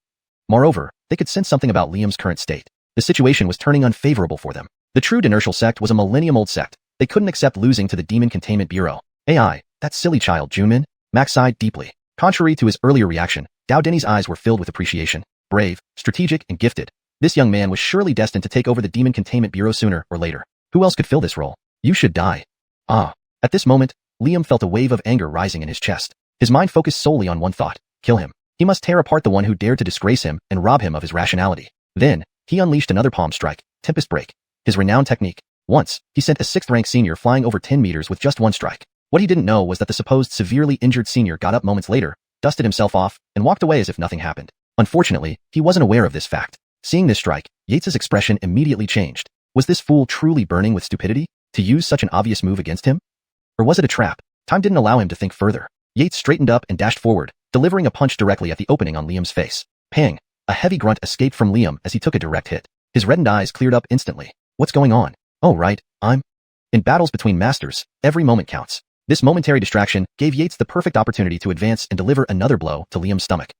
Moreover, they could sense something about Liam's current state. The situation was turning unfavorable for them. The true Dinertial sect was a millennium-old sect. They couldn't accept losing to the Demon Containment Bureau. AI, that silly child, Junmin. Max sighed deeply. Contrary to his earlier reaction, Dao Denny's eyes were filled with appreciation. Brave, strategic, and gifted. This young man was surely destined to take over the Demon Containment Bureau sooner or later. Who else could fill this role? You should die. Ah. At this moment, Liam felt a wave of anger rising in his chest. His mind focused solely on one thought: kill him. He must tear apart the one who dared to disgrace him and rob him of his rationality. Then, he unleashed another palm strike, Tempest Break. His renowned technique. Once, he sent a 6th-rank senior flying over 10 meters with just one strike. What he didn't know was that the supposed severely injured senior got up moments later, dusted himself off, and walked away as if nothing happened. Unfortunately, he wasn't aware of this fact. Seeing this strike, Yates's expression immediately changed. Was this fool truly burning with stupidity to use such an obvious move against him? Or was it a trap? Time didn't allow him to think further. Yates straightened up and dashed forward, delivering a punch directly at the opening on Liam's face. Pang! A heavy grunt escaped from Liam as he took a direct hit. His reddened eyes cleared up instantly. What's going on? Oh right, In battles between masters, every moment counts. This momentary distraction gave Yates the perfect opportunity to advance and deliver another blow to Liam's stomach.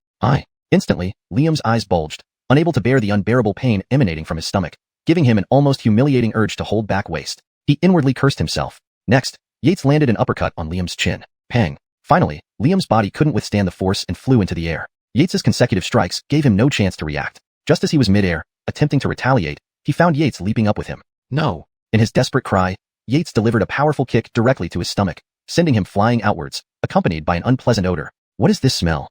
Instantly, Liam's eyes bulged, unable to bear the unbearable pain emanating from his stomach, giving him an almost humiliating urge to hold back waste. He inwardly cursed himself. Next, Yates landed an uppercut on Liam's chin. Pang! Finally, Liam's body couldn't withstand the force and flew into the air. Yates's consecutive strikes gave him no chance to react. Just as he was midair, attempting to retaliate, he found Yates leaping up with him. No! In his desperate cry, Yates delivered a powerful kick directly to his stomach, sending him flying outwards, accompanied by an unpleasant odor. What is this smell?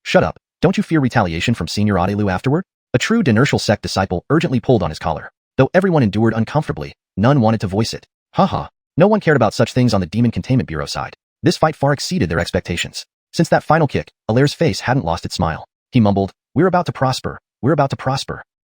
Shut up, don't you fear retaliation from Senior Adelu afterward? A true Dynasty sect disciple urgently pulled on his collar. Though everyone endured uncomfortably, none wanted to voice it. Haha, no one cared about such things on the Demon Containment Bureau side. This fight far exceeded their expectations. Since that final kick, Alaire's face hadn't lost its smile. He mumbled, we're about to prosper.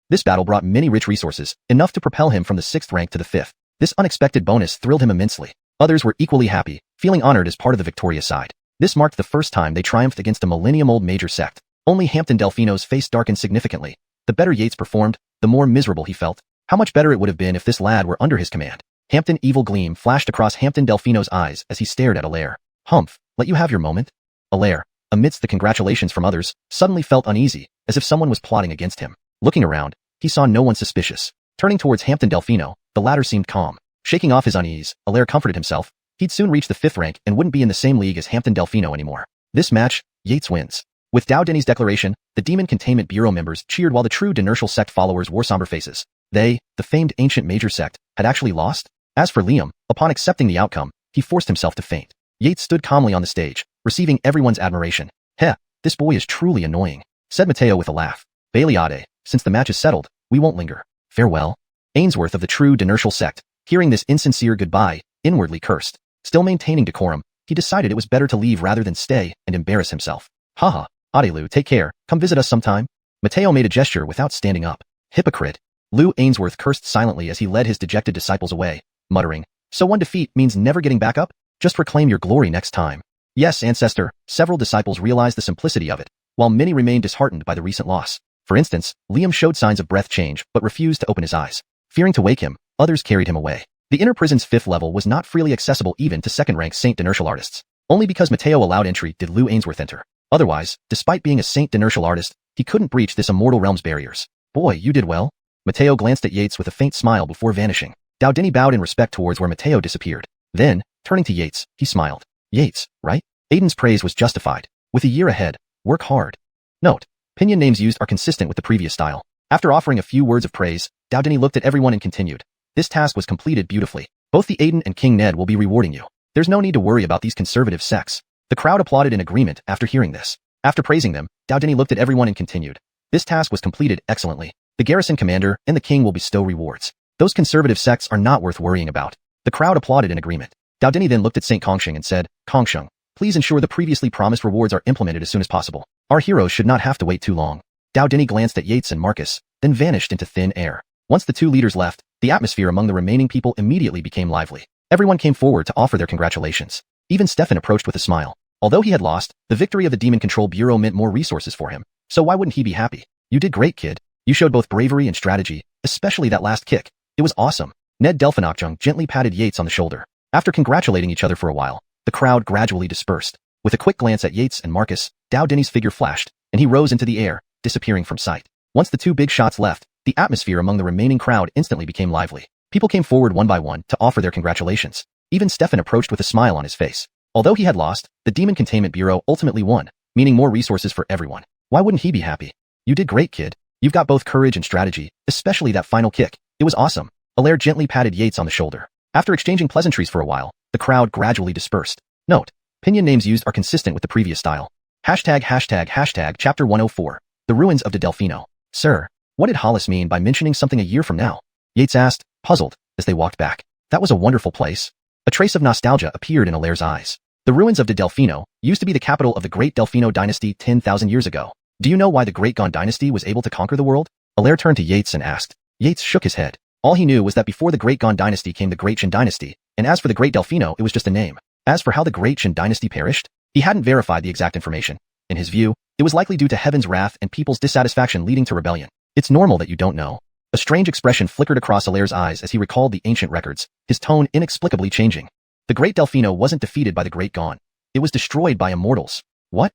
This battle brought many rich resources, enough to propel him from the 6th rank to the 5th. This unexpected bonus thrilled him immensely. Others were equally happy, feeling honored as part of the victorious side. This marked the first time they triumphed against a millennium-old major sect. Only Hampton Delfino's face darkened significantly. The better Yates performed, the more miserable he felt. How much better it would have been if this lad were under his command. Hampton evil gleam flashed across Hampton Delfino's eyes as he stared at Alaire. Humph, let you have your moment? Alaire, amidst the congratulations from others, suddenly felt uneasy, as if someone was plotting against him. Looking around, he saw no one suspicious. Turning towards Hampton Delfino, the latter seemed calm. Shaking off his unease, Alaire comforted himself. He'd soon reach the 5th rank and wouldn't be in the same league as Hampton Delfino anymore. This match, Yates wins. With Dao Denny's declaration, the Demon Containment Bureau members cheered while the true Dynasty sect followers wore somber faces. They, the famed ancient major sect, had actually lost? As for Liam, upon accepting the outcome, he forced himself to faint. Yates stood calmly on the stage, receiving everyone's admiration. Heh, this boy is truly annoying, said Mateo with a laugh. Bailiade, since the match is settled, we won't linger. Farewell. Ainsworth of the true Dynasty sect, hearing this insincere goodbye, inwardly cursed. Still maintaining decorum, he decided it was better to leave rather than stay and embarrass himself. Haha, Adelu, take care, come visit us sometime. Mateo made a gesture without standing up. Hypocrite. Lou Ainsworth cursed silently as he led his dejected disciples away, muttering, so one defeat means never getting back up? Just reclaim your glory next time. Yes, ancestor, several disciples realized the simplicity of it, while many remained disheartened by the recent loss. For instance, Liam showed signs of breath change but refused to open his eyes. Fearing to wake him, others carried him away. The inner prison's 5th level was not freely accessible even to 2nd-rank Saint Dynasty artists. Only because Mateo allowed entry did Lou Ainsworth enter. Otherwise, despite being a Saint Dynasty artist, he couldn't breach this immortal realm's barriers. Boy, you did well. Mateo glanced at Yates with a faint smile before vanishing. Dao Denny bowed in respect towards where Mateo disappeared. Then, turning to Yates, he smiled. Yates, right? Aiden's praise was justified. With a year ahead, work hard. Note, pinyin names used are consistent with the previous style. After offering a few words of praise, Dao Denny looked at everyone and continued. This task was completed beautifully. Both the Aiden and King Ned will be rewarding you. There's no need to worry about these conservative sects. The crowd applauded in agreement after hearing this. After praising them, Dao Denny looked at everyone and continued. This task was completed excellently. The garrison commander and the king will bestow rewards. Those conservative sects are not worth worrying about. The crowd applauded in agreement. Dao Denny then looked at Saint Kongsheng and said, Kongsheng, please ensure the previously promised rewards are implemented as soon as possible. Our heroes should not have to wait too long. Dao Denny glanced at Yates and Marcus, then vanished into thin air. Once the two leaders left, the atmosphere among the remaining people immediately became lively. Everyone came forward to offer their congratulations. Even Stefan approached with a smile. Although he had lost, the victory of the Demon Control Bureau meant more resources for him, so why wouldn't he be happy? You did great, kid. You showed both bravery and strategy, especially that last kick. It was awesome. Ned Delphinokjung gently patted Yates on the shoulder. After congratulating each other for a while, the crowd gradually dispersed. With a quick glance at Yates and Marcus, Dao Denny's figure flashed, and he rose into the air, disappearing from sight. Once the two big shots left, the atmosphere among the remaining crowd instantly became lively. People came forward one by one to offer their congratulations. Even Stefan approached with a smile on his face. Although he had lost, the Demon Containment Bureau ultimately won, meaning more resources for everyone. Why wouldn't he be happy? You did great, kid. You've got both courage and strategy, especially that final kick. It was awesome. Alaire gently patted Yates on the shoulder. After exchanging pleasantries for a while, the crowd gradually dispersed. Note, pinyin names used are consistent with the previous style. ##### Chapter 104. The Ruins of Delfino. Sir, what did Hollis mean by mentioning something a year from now? Yates asked, puzzled, as they walked back. That was a wonderful place. A trace of nostalgia appeared in Alaire's eyes. The ruins of Delfino used to be the capital of the Great Delfino Dynasty 10,000 years ago. Do you know why the Great Gon Dynasty was able to conquer the world? Alaire turned to Yates and asked. Yates shook his head. All he knew was that before the Great Qian Dynasty came the Great Qian Dynasty, and as for the Great Delfino, it was just a name. As for how the Great Qian Dynasty perished, he hadn't verified the exact information. In his view, it was likely due to heaven's wrath and people's dissatisfaction leading to rebellion. It's normal that you don't know. A strange expression flickered across Alaire's eyes as he recalled the ancient records, his tone inexplicably changing. The Great Delfino wasn't defeated by the Great Qian. It was destroyed by immortals. What?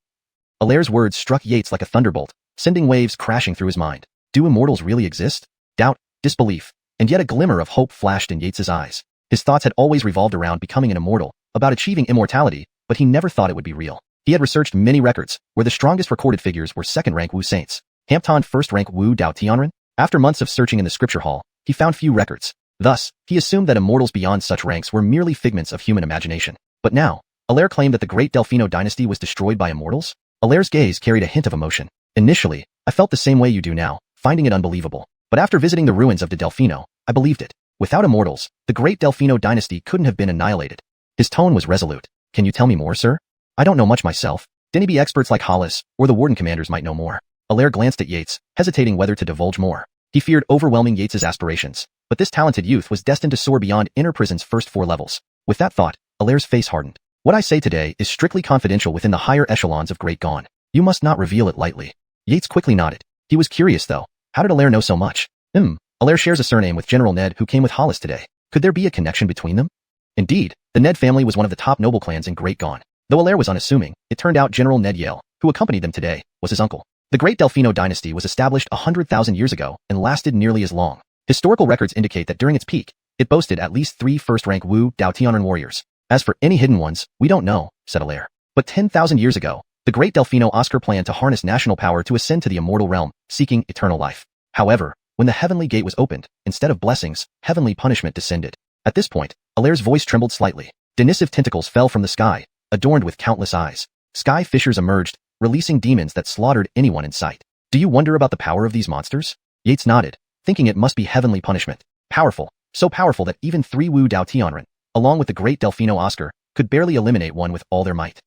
Alaire's words struck Yates like a thunderbolt, sending waves crashing through his mind. Do immortals really exist? Doubt, disbelief, and yet a glimmer of hope flashed in Yates's eyes. His thoughts had always revolved around becoming an immortal, about achieving immortality, but he never thought it would be real. He had researched many records, where the strongest recorded figures were second-rank Wu saints. Hampton first-rank Wu Dao Tianren? After months of searching in the scripture hall, he found few records. Thus, he assumed that immortals beyond such ranks were merely figments of human imagination. But now, Alaire claimed that the Great Delfino dynasty was destroyed by immortals? Alaire's gaze carried a hint of emotion. Initially, I felt the same way you do now, finding it unbelievable. But after visiting the ruins of the Delfino, I believed it. Without immortals, the Great Delfino dynasty couldn't have been annihilated. His tone was resolute. Can you tell me more, sir? I don't know much myself. Dynasty experts like Hollis or the Warden commanders might know more. Alaire glanced at Yates, hesitating whether to divulge more. He feared overwhelming Yates's aspirations, but this talented youth was destined to soar beyond Imprisoned's first 4 levels. With that thought, Alaire's face hardened. What I say today is strictly confidential within the higher echelons of Great Qian. You must not reveal it lightly. Yates quickly nodded. He was curious though. How did Alaire know so much? Alaire shares a surname with General Ned who came with Hollis today. Could there be a connection between them? Indeed, the Ned family was one of the top noble clans in Great Qian. Though Alaire was unassuming, it turned out General Ned Yale, who accompanied them today, was his uncle. The Great Delfino dynasty was established 100,000 years ago and lasted nearly as long. Historical records indicate that during its peak, it boasted at least 3 first-rank Wu Dao Tianren warriors. As for any hidden ones, we don't know, said Alaire. But 10,000 years ago, the Great Delfino Oscar planned to harness national power to ascend to the immortal realm, seeking eternal life. However, when the heavenly gate was opened, instead of blessings, heavenly punishment descended. At this point, Alaire's voice trembled slightly. Denisive tentacles fell from the sky, adorned with countless eyes. Sky fissures emerged, releasing demons that slaughtered anyone in sight. Do you wonder about the power of these monsters? Yates nodded, thinking it must be heavenly punishment. Powerful, so powerful that even 3 Wu Dao Tianren, along with the Great Delfino Oscar, could barely eliminate one with all their might.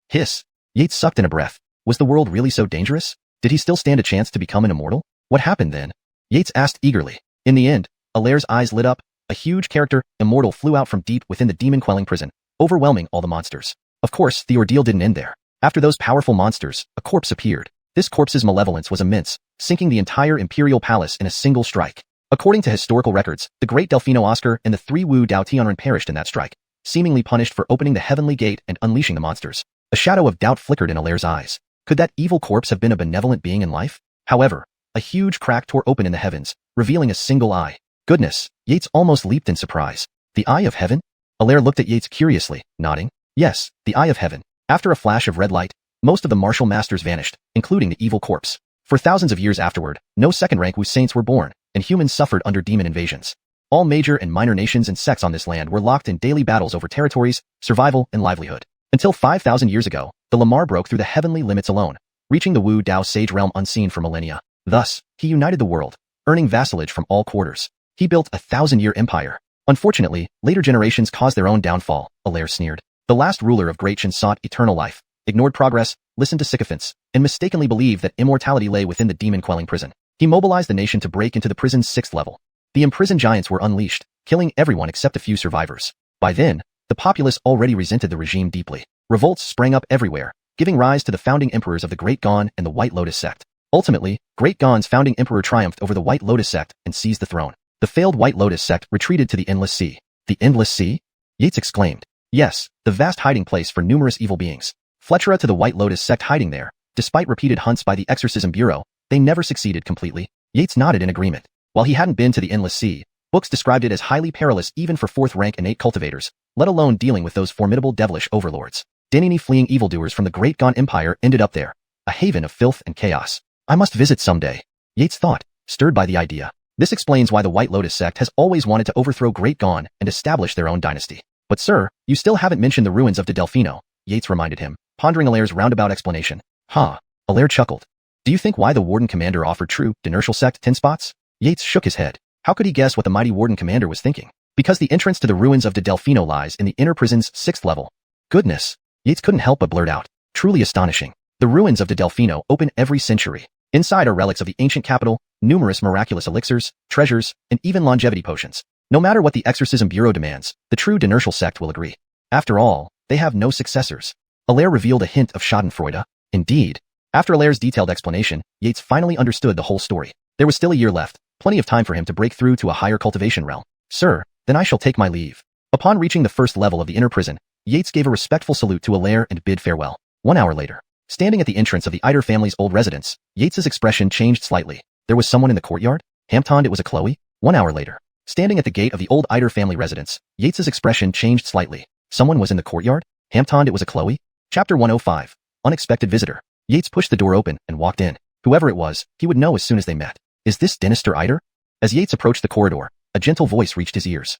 Hiss. Yates sucked in a breath. Was the world really so dangerous? Did he still stand a chance to become an immortal? What happened then? Yates asked eagerly. In the end, Alaire's eyes lit up. A huge character, immortal, flew out from deep within the demon-quelling prison, overwhelming all the monsters. Of course, the ordeal didn't end there. After those powerful monsters, a corpse appeared. This corpse's malevolence was immense, sinking the entire imperial palace in a single strike. According to historical records, the Great Delfino Oscar and the 3 Wu Dao Tianren perished in that strike, seemingly punished for opening the heavenly gate and unleashing the monsters. A shadow of doubt flickered in Alaire's eyes. Could that evil corpse have been a benevolent being in life? However, a huge crack tore open in the heavens, revealing a single eye. Goodness, Yates almost leaped in surprise. The Eye of Heaven? Alaire looked at Yates curiously, nodding. Yes, the Eye of Heaven. After a flash of red light, most of the martial masters vanished, including the evil corpse. For thousands of years afterward, no second-rank Wu saints were born, and humans suffered under demon invasions. All major and minor nations and sects on this land were locked in daily battles over territories, survival, and livelihood. Until 5,000 years ago, the Lamar broke through the heavenly limits alone, reaching the Wu Dao sage realm unseen for millennia. Thus, he united the world, earning vassalage from all quarters. He built a 1,000-year empire. Unfortunately, later generations caused their own downfall, Alaire sneered. The last ruler of Great Qian sought eternal life, ignored progress, listened to sycophants, and mistakenly believed that immortality lay within the demon-quelling prison. He mobilized the nation to break into the prison's 6th level. The imprisoned giants were unleashed, killing everyone except a few survivors. By then, the populace already resented the regime deeply. Revolts sprang up everywhere, giving rise to the founding emperors of the Great Qian and the White Lotus sect. Ultimately, Great Qian's founding emperor triumphed over the White Lotus sect and seized the throne. The failed White Lotus sect retreated to the Endless Sea. The Endless Sea? Yates exclaimed. Yes, the vast hiding place for numerous evil beings. Fletchera to the White Lotus sect hiding there. Despite repeated hunts by the Exorcism Bureau, they never succeeded completely. Yates nodded in agreement. While he hadn't been to the Endless Sea, books described it as highly perilous even for 4th-rank innate cultivators, let alone dealing with those formidable devilish overlords. Dynasty fleeing evildoers from the Great Qian Empire ended up there, a haven of filth and chaos. I must visit someday, Yates thought, stirred by the idea. This explains why the White Lotus sect has always wanted to overthrow Great Qian and establish their own dynasty. But sir, you still haven't mentioned the ruins of the Delfino, Yates reminded him, pondering Alaire's roundabout explanation. Alaire chuckled. Do you think why the Warden Commander offered true Inertial sect 10 spots? Yates shook his head. How could he guess what the mighty Warden Commander was thinking? Because the entrance to the ruins of the Delfino lies in the inner prison's 6th level. Goodness, Yates couldn't help but blurt out. Truly astonishing. The ruins of the Delfino open every century. Inside are relics of the ancient capital, numerous miraculous elixirs, treasures, and even longevity potions. No matter what the Exorcism Bureau demands, the true Dynasty sect will agree. After all, they have no successors. Allaire revealed a hint of schadenfreude. Indeed. After Allaire's detailed explanation, Yates finally understood the whole story. There was still a year left, plenty of time for him to break through to a higher cultivation realm. Sir, then I shall take my leave. Upon reaching the first level of the inner prison, Yates gave a respectful salute to Allaire and bid farewell. 1 hour later, standing at the entrance of the Eider family's old residence, Yates's expression changed slightly. There was someone in the courtyard? Hampton, it was a Chloe? 1 hour later, standing at the gate of the old Eider family residence, Yates's expression changed slightly. Someone was in the courtyard? Hampton, it was a Chloe? Chapter 105. Unexpected visitor. Yates pushed the door open and walked in. Whoever it was, he would know as soon as they met. Is this Dynasty Eider? As Yates approached the corridor, a gentle voice reached his ears.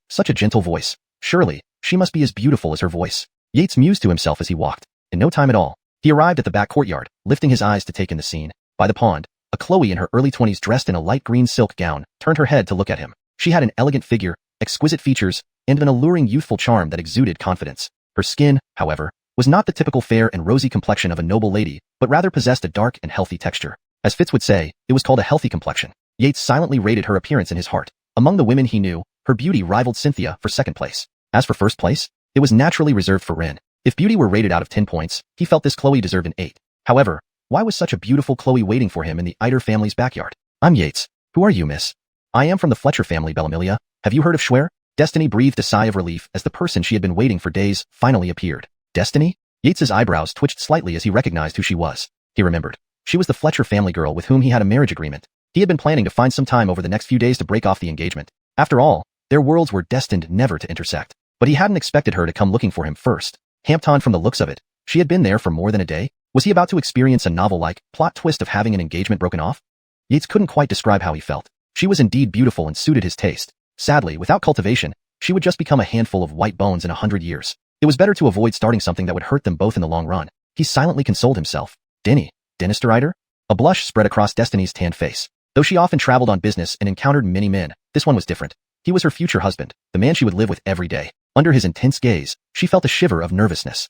Such a gentle voice. Surely, she must be as beautiful as her voice. Yates mused to himself as he walked. In no time at all, he arrived at the back courtyard, lifting his eyes to take in the scene. By the pond, a Chloe in her early 20s dressed in a light green silk gown turned her head to look at him. She had an elegant figure, exquisite features, and an alluring youthful charm that exuded confidence. Her skin, however, was not the typical fair and rosy complexion of a noble lady, but rather possessed a dark and healthy texture. As Fitz would say, it was called a healthy complexion. Yates silently rated her appearance in his heart. Among the women he knew, her beauty rivaled Cynthia for second place. As for first place, it was naturally reserved for Rin. If beauty were rated out of 10 points, he felt this Chloe deserved an 8. However, why was such a beautiful Chloe waiting for him in the Eider family's backyard? I'm Yates. Who are you, miss? I am from the Fletcher family, Bellamilia. Have you heard of Schwer? Destiny breathed a sigh of relief as the person she had been waiting for days finally appeared. Destiny? Yates's eyebrows twitched slightly as he recognized who she was. He remembered. She was the Fletcher family girl with whom he had a marriage agreement. He had been planning to find some time over the next few days to break off the engagement. After all, their worlds were destined never to intersect. But he hadn't expected her to come looking for him first. Hampton, from the looks of it, she had been there for more than a day. Was he about to experience a novel-like plot twist of having an engagement broken off? Yates couldn't quite describe how he felt. She was indeed beautiful and suited his taste. Sadly, without cultivation, she would just become a handful of white bones in 100 years. It was better to avoid starting something that would hurt them both in the long run. He silently consoled himself. Dynasty Eider? A blush spread across Destiny's tanned face. Though she often traveled on business and encountered many men, this one was different. He was her future husband, the man she would live with every day. Under his intense gaze, she felt a shiver of nervousness.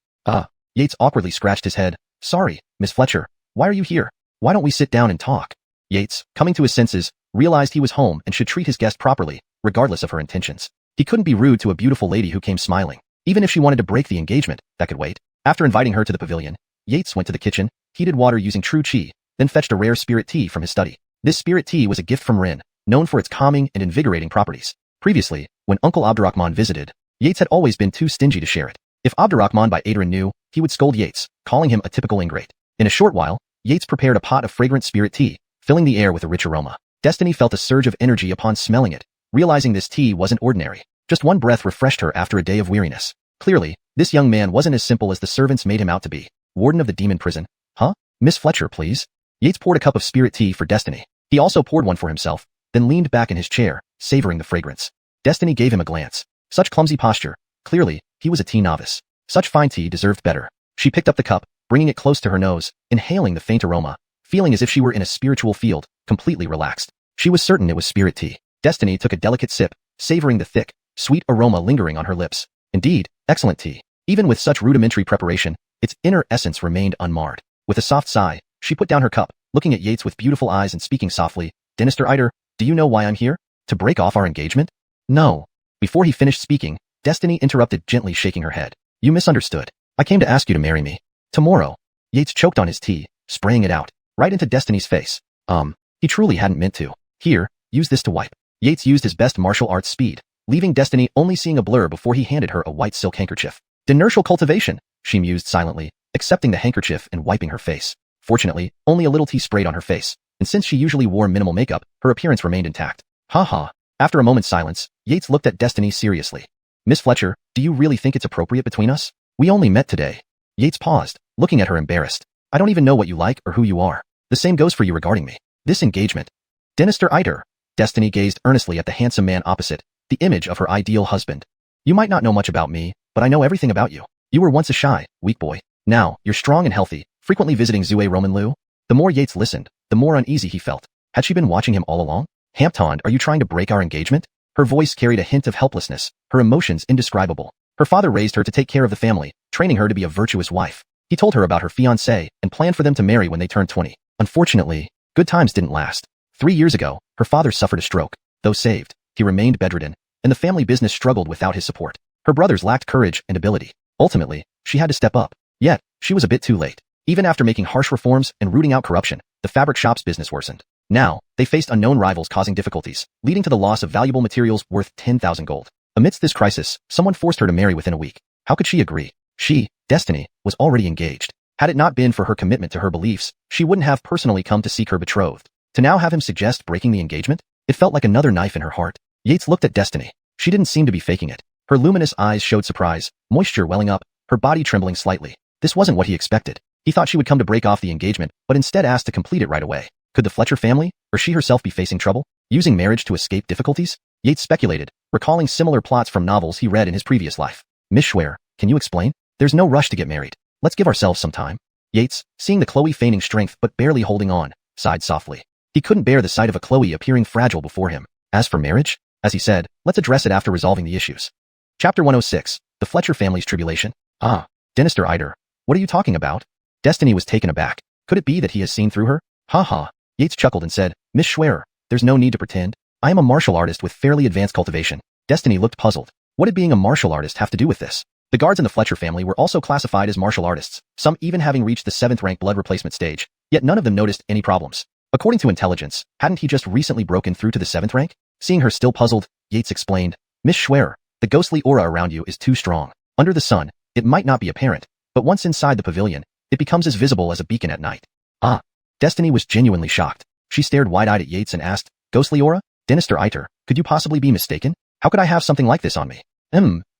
Yates awkwardly scratched his head. Sorry, Miss Fletcher. Why are you here? Why don't we sit down and talk? Yates, coming to his senses, realized he was home and should treat his guest properly, regardless of her intentions. He couldn't be rude to a beautiful lady who came smiling. Even if she wanted to break the engagement, that could wait. After inviting her to the pavilion, Yates went to the kitchen, heated water using true qi, then fetched a rare spirit tea from his study. This spirit tea was a gift from Rin, known for its calming and invigorating properties. Previously, when Uncle Abdurrahman visited, Yates had always been too stingy to share it. If Abdurrahman by Adrian knew, he would scold Yates, calling him a typical ingrate. In a short while, Yates prepared a pot of fragrant spirit tea, filling the air with a rich aroma. Destiny felt a surge of energy upon smelling it, realizing this tea wasn't ordinary. Just one breath refreshed her after a day of weariness. Clearly, this young man wasn't as simple as the servants made him out to be. Warden of the demon prison. Huh? Miss Fletcher, please. Yates poured a cup of spirit tea for Destiny. He also poured one for himself, then leaned back in his chair, savoring the fragrance. Destiny gave him a glance. Such clumsy posture. Clearly, he was a tea novice. Such fine tea deserved better. She picked up the cup, bringing it close to her nose, inhaling the faint aroma, feeling as if she were in a spiritual field, completely relaxed. She was certain it was spirit tea. Destiny took a delicate sip, savoring the thick, sweet aroma lingering on her lips. Indeed, excellent tea. Even with such rudimentary preparation, its inner essence remained unmarred. With a soft sigh, she put down her cup, looking at Yates with beautiful eyes and speaking softly. Dynasty Eider, do you know why I'm here? To break off our engagement? No. Before he finished speaking, Destiny interrupted, gently shaking her head. You misunderstood. I came to ask you to marry me. Tomorrow. Yates choked on his tea, spraying it out, right into Destiny's face. He truly hadn't meant to. Here, use this to wipe. Yates used his best martial arts speed, leaving Destiny only seeing a blur before he handed her a white silk handkerchief. Dinertial cultivation, she mused silently, accepting the handkerchief and wiping her face. Fortunately, only a little tea sprayed on her face, and since she usually wore minimal makeup, her appearance remained intact. After a moment's silence, Yates looked at Destiny seriously. Miss Fletcher, do you really think it's appropriate between us? We only met today. Yates paused, looking at her embarrassed. I don't even know what you like or who you are. The same goes for you regarding me. This engagement. Dynasty Eider. Destiny gazed earnestly at the handsome man opposite, the image of her ideal husband. You might not know much about me, but I know everything about you. You were once a shy, weak boy. Now, you're strong and healthy, frequently visiting Zue Roman Lu. The more Yates listened, the more uneasy he felt. Had she been watching him all along? Hampton, are you trying to break our engagement? Her voice carried a hint of helplessness, her emotions indescribable. Her father raised her to take care of the family, training her to be a virtuous wife. He told her about her fiancé and planned for them to marry when they turned 20. Unfortunately, good times didn't last. 3 years ago, her father suffered a stroke. Though saved, he remained bedridden, and the family business struggled without his support. Her brothers lacked courage and ability. Ultimately, she had to step up. Yet, she was a bit too late. Even after making harsh reforms and rooting out corruption, the fabric shop's business worsened. Now, they faced unknown rivals causing difficulties, leading to the loss of valuable materials worth 10,000 gold. Amidst this crisis, someone forced her to marry within a week. How could she agree? She, Destiny, was already engaged. Had it not been for her commitment to her beliefs, she wouldn't have personally come to seek her betrothed. To now have him suggest breaking the engagement? It felt like another knife in her heart. Yates looked at Destiny. She didn't seem to be faking it. Her luminous eyes showed surprise, moisture welling up, her body trembling slightly. This wasn't what he expected. He thought she would come to break off the engagement, but instead asked to complete it right away. Could the Fletcher family, or she herself be facing trouble? Using marriage to escape difficulties? Yates speculated, recalling similar plots from novels he read in his previous life. Miss Schwer, can you explain? There's no rush to get married. Let's give ourselves some time. Yates, seeing the Chloe feigning strength but barely holding on, sighed softly. He couldn't bear the sight of a Chloe appearing fragile before him. As for marriage, as he said, let's address it after resolving the issues. Chapter 106, The Fletcher Family's Tribulation. Ah, Dynasty Eider. What are you talking about? Destiny was taken aback. Could it be that he has seen through her? Ha ha. Yates chuckled and said, Miss Schwer, there's no need to pretend. I am a martial artist with fairly advanced cultivation. Destiny looked puzzled. What did being a martial artist have to do with this? The guards in the Fletcher family were also classified as martial artists, some even having reached the 7th rank blood replacement stage, yet none of them noticed any problems. According to intelligence, hadn't he just recently broken through to the 7th rank? Seeing her still puzzled, Yates explained, Miss Schwer, the ghostly aura around you is too strong. Under the sun, it might not be apparent, but once inside the pavilion, it becomes as visible as a beacon at night. Ah. Destiny was genuinely shocked. She stared wide-eyed at Yates and asked, Ghostly aura? Dynasty Eider, could you possibly be mistaken? How could I have something like this on me?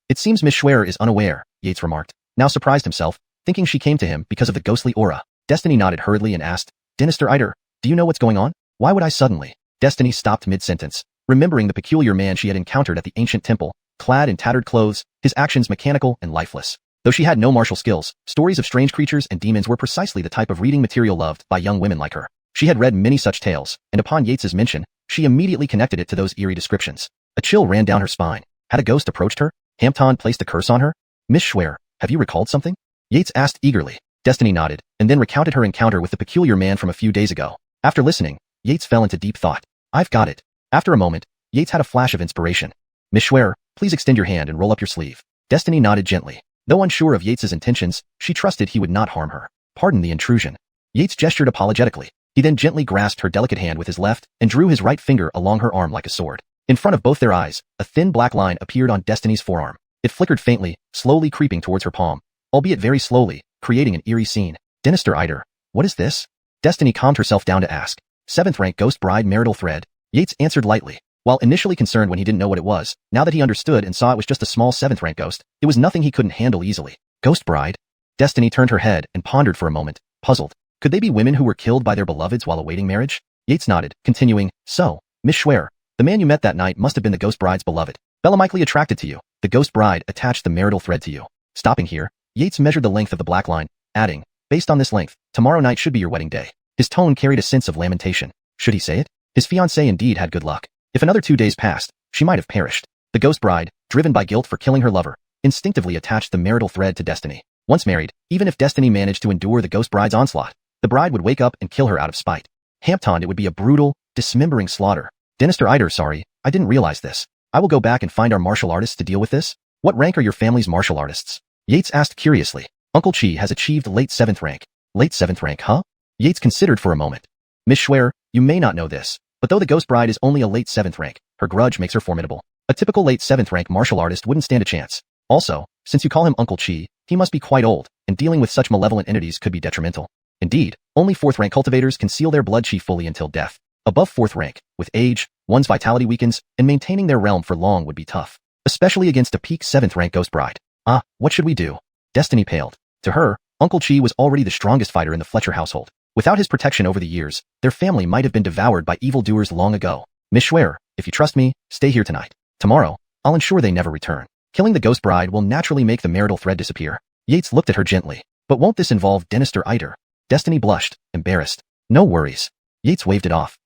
It seems Miss Schwer is unaware, Yates remarked, now surprised himself, thinking she came to him because of the ghostly aura. Destiny nodded hurriedly and asked, Dynasty Eider, do you know what's going on? Why would I suddenly? Destiny stopped mid-sentence, remembering the peculiar man she had encountered at the ancient temple, clad in tattered clothes, his actions mechanical and lifeless. Though she had no martial skills, stories of strange creatures and demons were precisely the type of reading material loved by young women like her. She had read many such tales, and upon Yates's mention, she immediately connected it to those eerie descriptions. A chill ran down her spine. Had a ghost approached her? Hampton placed a curse on her? Miss Schwer, have you recalled something? Yates asked eagerly. Destiny nodded, and then recounted her encounter with the peculiar man from a few days ago. After listening, Yates fell into deep thought. I've got it. After a moment, Yates had a flash of inspiration. Miss Schwer, please extend your hand and roll up your sleeve. Destiny nodded gently. Though unsure of Yates's intentions, she trusted he would not harm her. Pardon the intrusion. Yates gestured apologetically. He then gently grasped her delicate hand with his left and drew his right finger along her arm like a sword. In front of both their eyes, a thin black line appeared on Destiny's forearm. It flickered faintly, slowly creeping towards her palm, albeit very slowly, creating an eerie scene. Dynasty Eider, what is this? Destiny calmed herself down to ask. 7th rank ghost bride marital thread. Yates answered lightly. While initially concerned when he didn't know what it was, now that he understood and saw it was just a small 7th rank ghost, it was nothing he couldn't handle easily. Ghost bride? Destiny turned her head and pondered for a moment, puzzled. Could they be women who were killed by their beloveds while awaiting marriage? Yates nodded, continuing, So, Miss Schwer, the man you met that night must have been the ghost bride's beloved. Belemically attracted to you, the ghost bride attached the marital thread to you. Stopping here, Yates measured the length of the black line, adding, Based on this length, tomorrow night should be your wedding day. His tone carried a sense of lamentation. Should he say it? His fiancée indeed had good luck. If another 2 days passed, she might have perished. The ghost bride, driven by guilt for killing her lover, instinctively attached the marital thread to Destiny. Once married, even if Destiny managed to endure the ghost bride's onslaught, the bride would wake up and kill her out of spite. Hampton, it would be a brutal, dismembering slaughter. Dynasty Eider, sorry, I didn't realize this. I will go back and find our martial artists to deal with this. What rank are your family's martial artists? Yates asked curiously. Uncle Qi has achieved late 7th rank. Late 7th rank, huh? Yates considered for a moment. Miss Schwer, you may not know this, but though the ghost bride is only a late 7th rank, her grudge makes her formidable. A typical late 7th rank martial artist wouldn't stand a chance. Also, since you call him Uncle Qi, he must be quite old, and dealing with such malevolent entities could be detrimental. Indeed, only 4th rank cultivators can seal their blood qi fully until death. Above 4th rank, with age, one's vitality weakens, and maintaining their realm for long would be tough. Especially against a peak 7th rank ghost bride. Ah, what should we do? Destiny paled. To her, Uncle Qi was already the strongest fighter in the Fletcher household. Without his protection over the years, their family might have been devoured by evildoers long ago. Miss Schwer, if you trust me, stay here tonight. Tomorrow, I'll ensure they never return. Killing the ghost bride will naturally make the marital thread disappear. Yates looked at her gently. But won't this involve Dynasty Eider? Destiny blushed, embarrassed. No worries. Yates waved it off.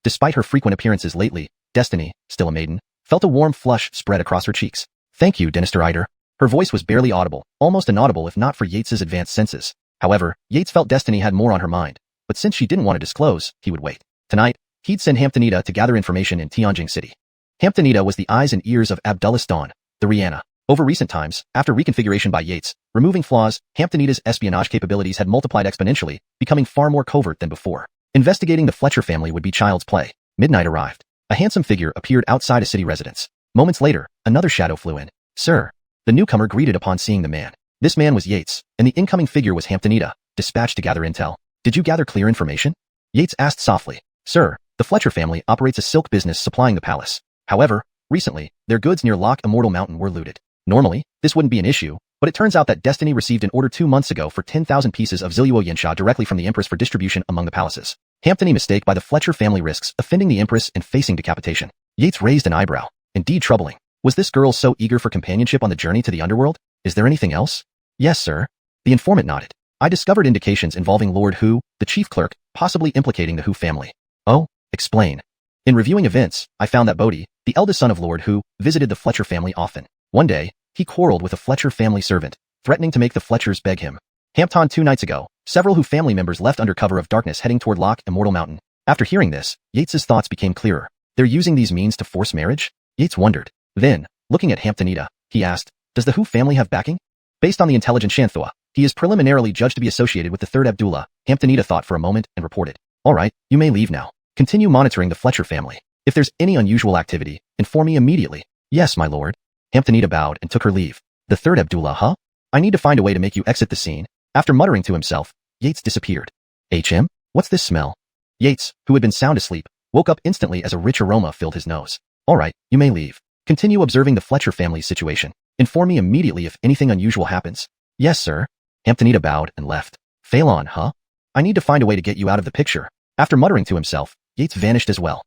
Despite her frequent appearances lately, Destiny, still a maiden, felt a warm flush spread across her cheeks. Thank you, Dynasty Eider. Her voice was barely audible, almost inaudible if not for Yates's advanced senses. However, Yates felt Destiny had more on her mind, but since she didn't want to disclose, he would wait. Tonight, he'd send Hamptonita to gather information in Tianjing City. Hamptonita was the eyes and ears of Abdullah's Dawn, the Rihanna. Over recent times, after reconfiguration by Yates, removing flaws, Hamptonita's espionage capabilities had multiplied exponentially, becoming far more covert than before. Investigating the Fletcher family would be child's play. Midnight arrived. A handsome figure appeared outside a city residence. Moments later, another shadow flew in. Sir. The newcomer greeted upon seeing the man. This man was Yates, and the incoming figure was Hamptonita, dispatched to gather intel. Did you gather clear information? Yates asked softly. Sir, the Fletcher family operates a silk business supplying the palace. However, recently, their goods near Loch Immortal Mountain were looted. Normally, this wouldn't be an issue, but it turns out that Destiny received an order 2 months ago for 10,000 pieces of Ziluo Yinsha directly from the Empress for distribution among the palaces. Hamptonita mistake by the Fletcher family risks offending the Empress and facing decapitation. Yates raised an eyebrow. Indeed troubling. Was this girl so eager for companionship on the journey to the underworld? Is there anything else? Yes, sir. The informant nodded. I discovered indications involving Lord Hu, the chief clerk, possibly implicating the Hu family. Oh, explain. In reviewing events, I found that Bodhi, the eldest son of Lord Hu, visited the Fletcher family often. One day, he quarreled with a Fletcher family servant, threatening to make the Fletchers beg him. Hampton 2 nights ago, several Hu family members left under cover of darkness heading toward Loch Immortal Mountain. After hearing this, Yates's thoughts became clearer. They're using these means to force marriage? Yates wondered. Then, looking at Hamptonita, he asked, does the Hu family have backing? Based on the intelligent Xianxia, he is preliminarily judged to be associated with the third Abdullah. Hamptonita thought for a moment and reported. All right, you may leave now. Continue monitoring the Fletcher family. If there's any unusual activity, inform me immediately. Yes, my lord. Hamptonita bowed and took her leave. The third Abdullah, huh? I need to find a way to make you exit the scene. After muttering to himself, Yates disappeared. HM? What's this smell? Yates, who had been sound asleep, woke up instantly as a rich aroma filled his nose. All right, you may leave. Continue observing the Fletcher family's situation. Inform me immediately if anything unusual happens. Yes, sir. Hamptonita bowed and left. Fail on, huh? I need to find a way to get you out of the picture. After muttering to himself, Yates vanished as well.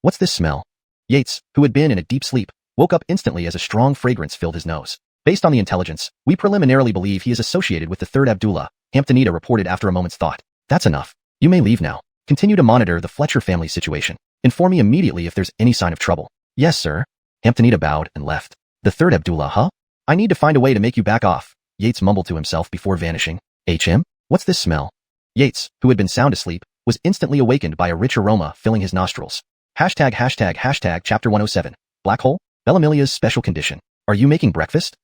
What's this smell? Yates, who had been in a deep sleep, woke up instantly as a strong fragrance filled his nose. Based on the intelligence, we preliminarily believe he is associated with the third Abdullah, Hamptonita reported after a moment's thought. That's enough. You may leave now. Continue to monitor the Fletcher family situation. Inform me immediately if there's any sign of trouble. Yes, sir. Hamptonita bowed and left. The third Abdullah, huh? I need to find a way to make you back off. Yates mumbled to himself before vanishing. HM? What's this smell? Yates, who had been sound asleep, was instantly awakened by a rich aroma filling his nostrils. ##### Chapter 107. Black Hole? Bellamilia's special condition. Are you making breakfast?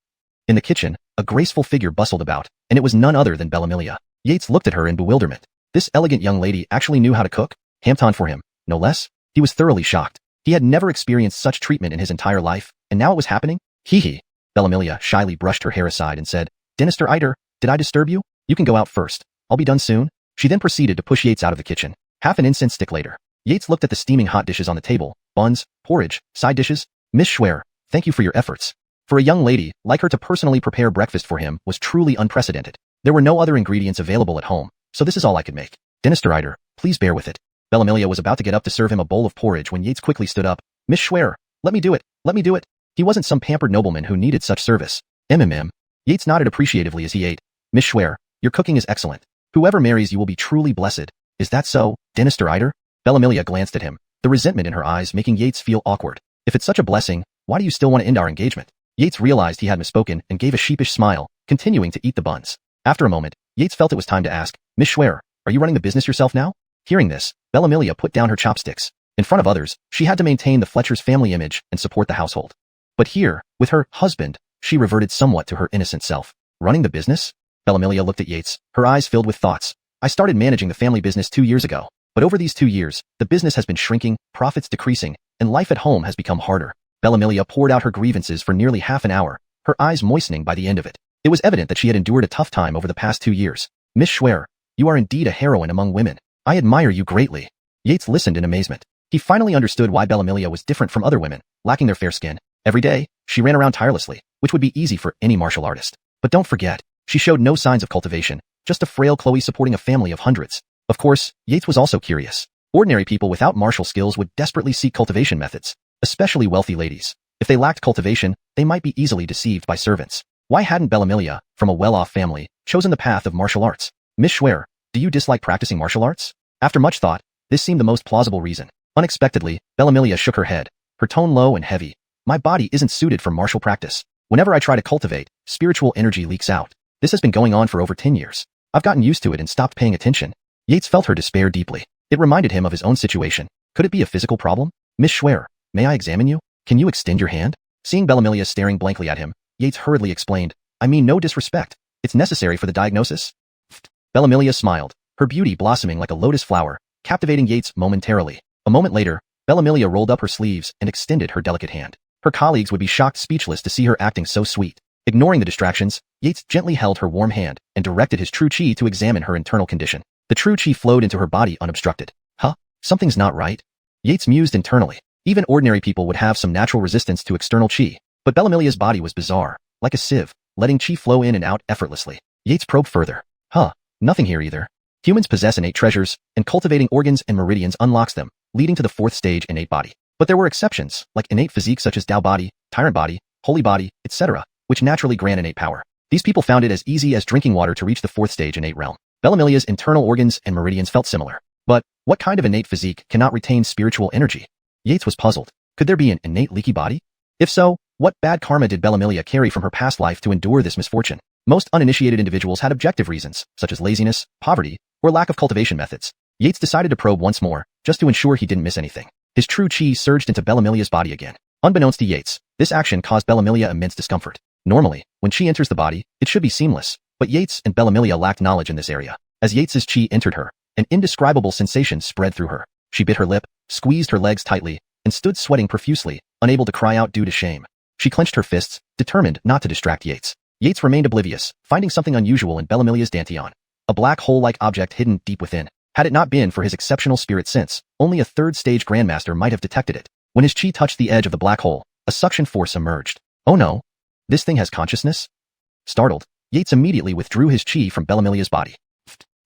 In the kitchen, a graceful figure bustled about, and it was none other than Bellamilia. Yates looked at her in bewilderment. This elegant young lady actually knew how to cook? Hampton for him, no less? He was thoroughly shocked. He had never experienced such treatment in his entire life, and now it was happening? Hee. Bellamilia shyly brushed her hair aside and said, Dynasty Iter, did I disturb you? You can go out first. I'll be done soon. She then proceeded to push Yates out of the kitchen. Half an incense stick later, Yates looked at the steaming hot dishes on the table, buns, porridge, side dishes. Miss Schwer, thank you for your efforts. For a young lady, like her to personally prepare breakfast for him was truly unprecedented. There were no other ingredients available at home, so this is all I could make. Dynasty Iter, please bear with it. Bellamilia was about to get up to serve him a bowl of porridge when Yates quickly stood up. Miss Schwer, let me do it. He wasn't some pampered nobleman who needed such service. Yates nodded appreciatively as he ate. Miss Schwer, your cooking is excellent. Whoever marries you will be truly blessed. Is that so, Dynasty Iter? Bellamilia glanced at him, the resentment in her eyes making Yates feel awkward. If it's such a blessing, why do you still want to end our engagement? Yates realized he had misspoken and gave a sheepish smile, continuing to eat the buns. After a moment, Yates felt it was time to ask, Miss Schwer, are you running the business yourself now? Hearing this, Bellamilia put down her chopsticks. In front of others, she had to maintain the Fletcher's family image and support the household. But here, with her husband, she reverted somewhat to her innocent self. Running the business? Bellamilia looked at Yates, her eyes filled with thoughts. I started managing the family business 2 years ago, but over these 2 years, the business has been shrinking, profits decreasing, and life at home has become harder. Bellamilia poured out her grievances for nearly half an hour, her eyes moistening by the end of it. It was evident that she had endured a tough time over the past 2 years. Miss Schwer, you are indeed a heroine among women. I admire you greatly. Yates listened in amazement. He finally understood why Bellamilia was different from other women, lacking their fair skin. Every day, she ran around tirelessly, which would be easy for any martial artist. But don't forget, she showed no signs of cultivation, just a frail Chloe supporting a family of hundreds. Of course, Yates was also curious. Ordinary people without martial skills would desperately seek cultivation methods, especially wealthy ladies. If they lacked cultivation, they might be easily deceived by servants. Why hadn't Bellamilia, from a well-off family, chosen the path of martial arts? Miss Schwer, do you dislike practicing martial arts? After much thought, this seemed the most plausible reason. Unexpectedly, Bellamilia shook her head, her tone low and heavy. My body isn't suited for martial practice. Whenever I try to cultivate, spiritual energy leaks out. This has been going on for over 10 years. I've gotten used to it and stopped paying attention. Yates felt her despair deeply. It reminded him of his own situation. Could it be a physical problem? Miss Schwer, may I examine you? Can you extend your hand? Seeing Bellamilia staring blankly at him, Yates hurriedly explained, I mean no disrespect. It's necessary for the diagnosis. Bellamilia smiled, her beauty blossoming like a lotus flower, captivating Yates momentarily. A moment later, Bellamilia rolled up her sleeves and extended her delicate hand. Her colleagues would be shocked speechless to see her acting so sweet. Ignoring the distractions, Yates gently held her warm hand and directed his true chi to examine her internal condition. The true chi flowed into her body unobstructed. Huh? Something's not right? Yates mused internally. Even ordinary people would have some natural resistance to external chi, but Bellamilia's body was bizarre, like a sieve, letting chi flow in and out effortlessly. Yates probed further. Huh? Nothing here either. Humans possess innate treasures, and cultivating organs and meridians unlocks them, leading to the fourth stage, innate body. But there were exceptions, like innate physique such as Tao body, tyrant body, holy body, etc., which naturally grant innate power. These people found it as easy as drinking water to reach the fourth stage innate realm. Bellamilia's internal organs and meridians felt similar. But what kind of innate physique cannot retain spiritual energy? Yates was puzzled. Could there be an innate leaky body? If so, what bad karma did Bellamilia carry from her past life to endure this misfortune? Most uninitiated individuals had objective reasons, such as laziness, poverty, or lack of cultivation methods. Yates decided to probe once more, just to ensure he didn't miss anything. His true chi surged into Bellamilia's body again. Unbeknownst to Yates, this action caused Bellamilia immense discomfort. Normally, when chi enters the body, it should be seamless, but Yates and Bellamilia lacked knowledge in this area. As Yates's chi entered her, an indescribable sensation spread through her. She bit her lip, squeezed her legs tightly, and stood sweating profusely, unable to cry out due to shame. She clenched her fists, determined not to distract Yates. Yates remained oblivious, finding something unusual in Bellamilia's dantian, a black hole-like object hidden deep within. Had it not been for his exceptional spirit sense, only a third-stage grandmaster might have detected it. When his chi touched the edge of the black hole, a suction force emerged. Oh no! This thing has consciousness? Startled, Yates immediately withdrew his chi from Bellamilia's body.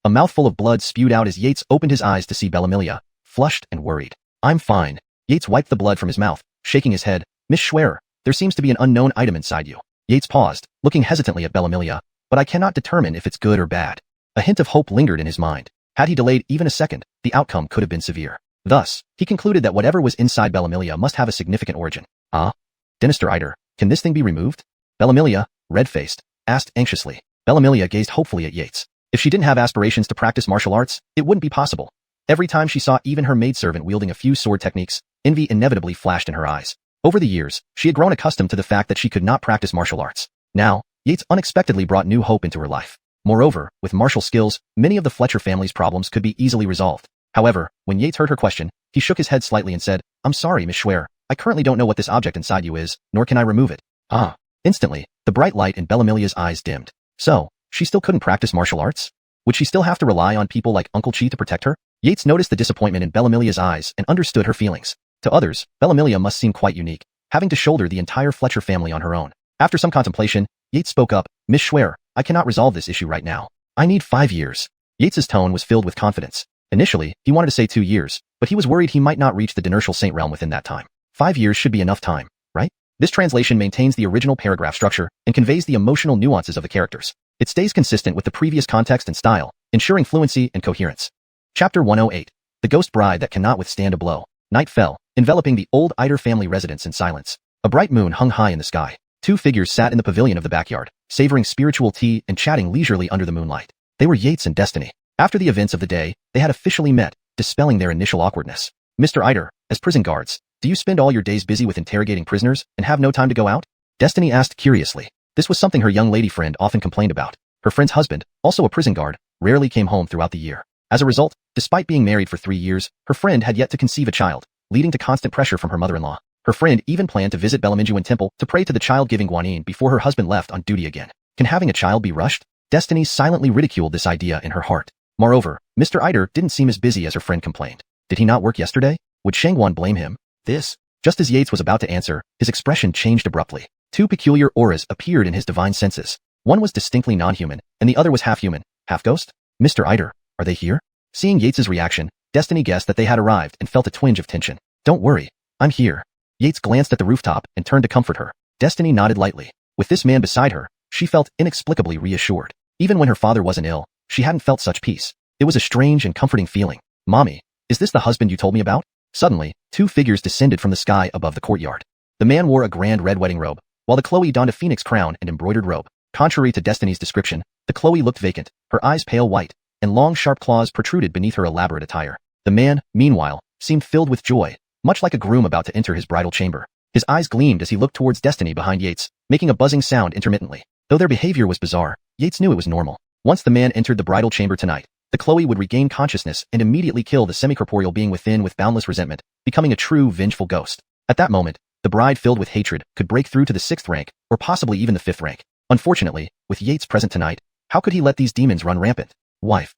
A mouthful of blood spewed out as Yates opened his eyes to see Bellamilia, flushed and worried. I'm fine. Yates wiped the blood from his mouth, shaking his head. Miss Schwer, there seems to be an unknown item inside you. Yates paused, looking hesitantly at Bellamilia, but I cannot determine if it's good or bad. A hint of hope lingered in his mind. Had he delayed even a second, the outcome could have been severe. Thus, he concluded that whatever was inside Bellamilia must have a significant origin. Ah? Dynasty Eider, can this thing be removed? Bellamilia, red-faced, asked anxiously. Bellamilia gazed hopefully at Yates. If she didn't have aspirations to practice martial arts, it wouldn't be possible. Every time she saw even her maidservant wielding a few sword techniques, envy inevitably flashed in her eyes. Over the years, she had grown accustomed to the fact that she could not practice martial arts. Now, Yates unexpectedly brought new hope into her life. Moreover, with martial skills, many of the Fletcher family's problems could be easily resolved. However, when Yates heard her question, he shook his head slightly and said, I'm sorry, Miss Schwer, I currently don't know what this object inside you is, nor can I remove it. Ah. Instantly, the bright light in Bellamilia's eyes dimmed. So, she still couldn't practice martial arts? Would she still have to rely on people like Uncle Chi to protect her? Yates noticed the disappointment in Bellamilia's eyes and understood her feelings. To others, Bellamilia must seem quite unique, having to shoulder the entire Fletcher family on her own. After some contemplation, Yates spoke up, Miss Schwer, I cannot resolve this issue right now. I need 5 years. Yates's tone was filled with confidence. Initially, he wanted to say 2 years, but he was worried he might not reach the Dinertial Saint realm within that time. 5 years should be enough time, right? This translation maintains the original paragraph structure and conveys the emotional nuances of the characters. It stays consistent with the previous context and style, ensuring fluency and coherence. Chapter 108. The Ghost Bride That Cannot Withstand a Blow. Night fell, enveloping the old Eider family residence in silence. A bright moon hung high in the sky. 2 figures sat in the pavilion of the backyard, savoring spiritual tea and chatting leisurely under the moonlight. They were Yates and Destiny. After the events of the day, they had officially met, dispelling their initial awkwardness. Mr. Eider, as prison guards, do you spend all your days busy with interrogating prisoners and have no time to go out? Destiny asked curiously. This was something her young lady friend often complained about. Her friend's husband, also a prison guard, rarely came home throughout the year. As a result, despite being married for 3 years, her friend had yet to conceive a child, leading to constant pressure from her mother-in-law. Her friend even planned to visit Bellaminjuan Temple to pray to the child-giving Guanyin before her husband left on duty again. Can having a child be rushed? Destiny silently ridiculed this idea in her heart. Moreover, Mr. Eider didn't seem as busy as her friend complained. Did he not work yesterday? Would Shangguan blame him? Just as Yates was about to answer, his expression changed abruptly. 2 peculiar auras appeared in his divine senses. One was distinctly non-human, and the other was half-human, half-ghost. Mr. Eider, are they here? Seeing Yates's reaction, Destiny guessed that they had arrived and felt a twinge of tension. Don't worry, I'm here. Yates glanced at the rooftop and turned to comfort her. Destiny nodded lightly. With this man beside her, she felt inexplicably reassured. Even when her father wasn't ill, she hadn't felt such peace. It was a strange and comforting feeling. Mommy, is this the husband you told me about? Suddenly, 2 figures descended from the sky above the courtyard. The man wore a grand red wedding robe, while the Chloe donned a phoenix crown and embroidered robe. Contrary to Destiny's description, the Chloe looked vacant, her eyes pale white, and long sharp claws protruded beneath her elaborate attire. The man, meanwhile, seemed filled with joy, much like a groom about to enter his bridal chamber. His eyes gleamed as he looked towards Destiny behind Yates, making a buzzing sound intermittently. Though their behavior was bizarre, Yates knew it was normal. Once the man entered the bridal chamber tonight, the Chloe would regain consciousness and immediately kill the semi-corporeal being within with boundless resentment, becoming a true vengeful ghost. At that moment, the bride filled with hatred could break through to the 6th rank, or possibly even the 5th rank. Unfortunately, with Yates present tonight, how could he let these demons run rampant? Wife.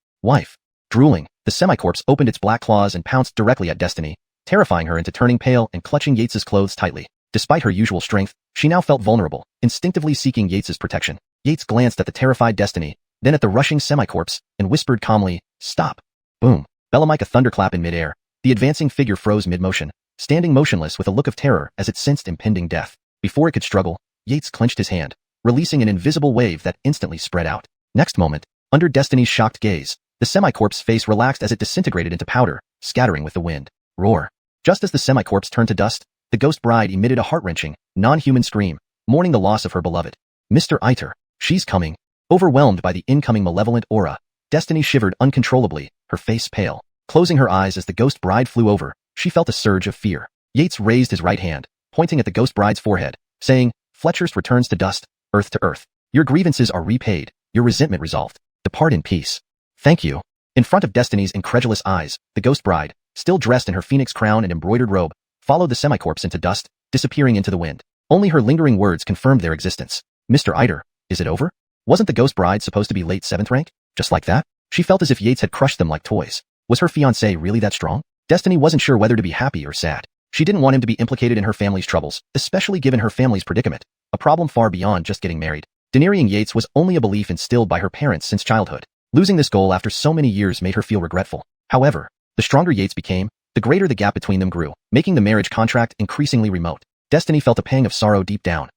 Drooling, the semi-corpse opened its black claws and pounced directly at Destiny, terrifying her into turning pale and clutching Yates's clothes tightly. Despite her usual strength, she now felt vulnerable, instinctively seeking Yates's protection. Yates glanced at the terrified Destiny, then at the rushing semi-corpse, and whispered calmly, "Stop." Boom. Like a thunderclap in midair, the advancing figure froze mid-motion, standing motionless with a look of terror as it sensed impending death. Before it could struggle, Yates clenched his hand, releasing an invisible wave that instantly spread out. Next moment, under Destiny's shocked gaze, the semi-corpse face relaxed as it disintegrated into powder, scattering with the wind. Roar. Just as the semi-corpse turned to dust, the ghost bride emitted a heart-wrenching, non-human scream, mourning the loss of her beloved. Mr. Iter, she's coming. Overwhelmed by the incoming malevolent aura, Destiny shivered uncontrollably, her face pale. Closing her eyes as the ghost bride flew over, she felt a surge of fear. Yates raised his right hand, pointing at the ghost bride's forehead, saying, "Fletcher's returns to dust, earth to earth. Your grievances are repaid, your resentment resolved. Depart in peace." "Thank you." In front of Destiny's incredulous eyes, the ghost bride, still dressed in her phoenix crown and embroidered robe, followed the semi-corpse into dust, disappearing into the wind. Only her lingering words confirmed their existence. "Mr. Iter, is it over? Wasn't the ghost bride supposed to be late 7th rank? Just like that?" She felt as if Yates had crushed them like toys. Was her fiancé really that strong? Destiny wasn't sure whether to be happy or sad. She didn't want him to be implicated in her family's troubles, especially given her family's predicament, a problem far beyond just getting married. Denariing Yates was only a belief instilled by her parents since childhood. Losing this goal after so many years made her feel regretful. However, the stronger Yates became, the greater the gap between them grew, making the marriage contract increasingly remote. Destiny felt a pang of sorrow deep down.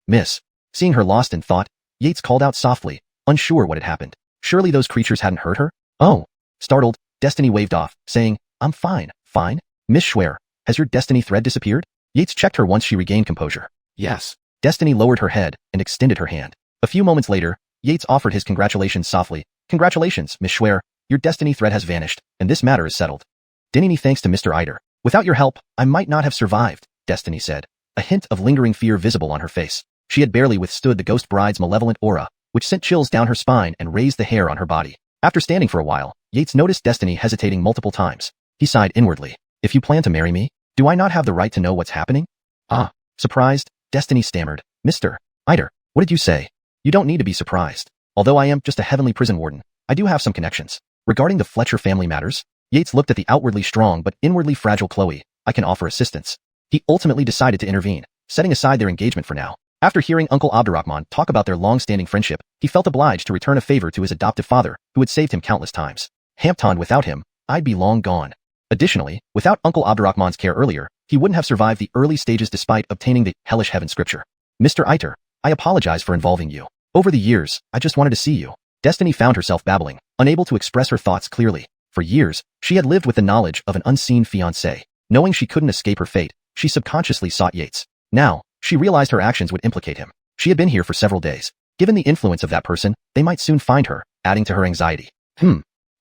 Miss." Seeing her lost in thought, Yates called out softly, unsure what had happened. Surely those creatures hadn't hurt her? "Oh." Startled, Destiny waved off, saying, "I'm fine. Miss Schwer, has your destiny thread disappeared?" Yates checked her once she regained composure. "Yes." Destiny lowered her head and extended her hand. A few moments later, Yates offered his congratulations softly. "Congratulations, Miss Schwer, your destiny thread has vanished, and this matter is settled. Many thanks to Mr. Iter. Without your help, I might not have survived," Destiny said, a hint of lingering fear visible on her face. She had barely withstood the ghost bride's malevolent aura, which sent chills down her spine and raised the hair on her body. After standing for a while, Yates noticed Destiny hesitating multiple times. He sighed inwardly. "If you plan to marry me, do I not have the right to know what's happening?" Surprised, Destiny stammered. "Mr. Iter, what did you say?" "You don't need to be surprised. Although I am just a heavenly prison warden, I do have some connections. Regarding the Fletcher family matters," Yates looked at the outwardly strong but inwardly fragile Chloe. "I can offer assistance." He ultimately decided to intervene, setting aside their engagement for now. After hearing Uncle Abdurrahman talk about their long-standing friendship, he felt obliged to return a favor to his adoptive father, who had saved him countless times. Hampton, without him, I'd be long gone. Additionally, without Uncle Abdurrahman's care earlier, he wouldn't have survived the early stages despite obtaining the hellish heaven scripture. "Mr. Iter, I apologize for involving you. Over the years, I just wanted to see you." Destiny found herself babbling, unable to express her thoughts clearly. For years, she had lived with the knowledge of an unseen fiancé. Knowing she couldn't escape her fate, she subconsciously sought Yates. Now, she realized her actions would implicate him. She had been here for several days. Given the influence of that person, they might soon find her, adding to her anxiety.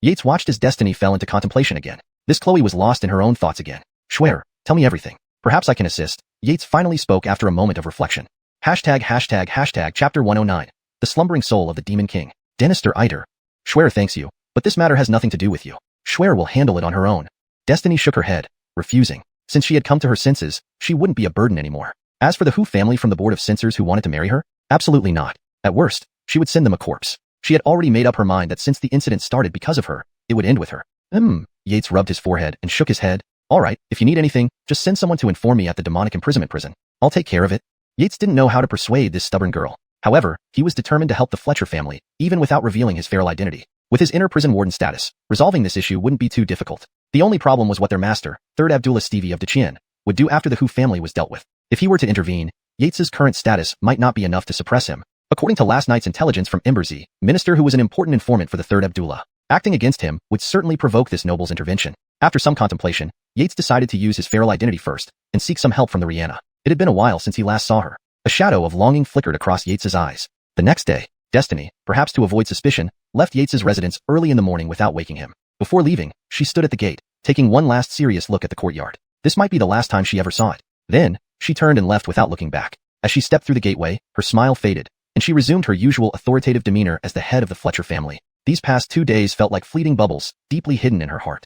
Yates watched as Destiny fell into contemplation again. This Chloe was lost in her own thoughts again. "Schwer, tell me everything. Perhaps I can assist." Yates finally spoke after a moment of reflection. Chapter 109. The Slumbering Soul of the Demon King. "Denister Iter. Schwer thanks you, but this matter has nothing to do with you. Schwer will handle it on her own." Destiny shook her head, refusing. Since she had come to her senses, she wouldn't be a burden anymore. As for the Hu family from the Board of Censors who wanted to marry her, absolutely not. At worst, she would send them a corpse. She had already made up her mind that since the incident started because of her, it would end with her. Yates rubbed his forehead and shook his head. "All right, if you need anything, just send someone to inform me at the demonic imprisonment prison. I'll take care of it." Yates didn't know how to persuade this stubborn girl. However, he was determined to help the Fletcher family, even without revealing his feral identity. With his inner prison warden status, resolving this issue wouldn't be too difficult. The only problem was what their master, 3rd Abdullah Stevie of Qian, would do after the Hu family was dealt with. If he were to intervene, Yates's current status might not be enough to suppress him. According to last night's intelligence from Imprison, minister who was an important informant for the 3rd Abdullah, acting against him would certainly provoke this noble's intervention. After some contemplation, Yates decided to use his feral identity first and seek some help from the Rihanna. It had been a while since he last saw her. A shadow of longing flickered across Yates's eyes. The next day, Destiny, perhaps to avoid suspicion, left Yates's residence early in the morning without waking him. Before leaving, she stood at the gate, taking one last serious look at the courtyard. This might be the last time she ever saw it. Then, she turned and left without looking back. As she stepped through the gateway, her smile faded, and she resumed her usual authoritative demeanor as the head of the Fletcher family. These past 2 days felt like fleeting bubbles, deeply hidden in her heart.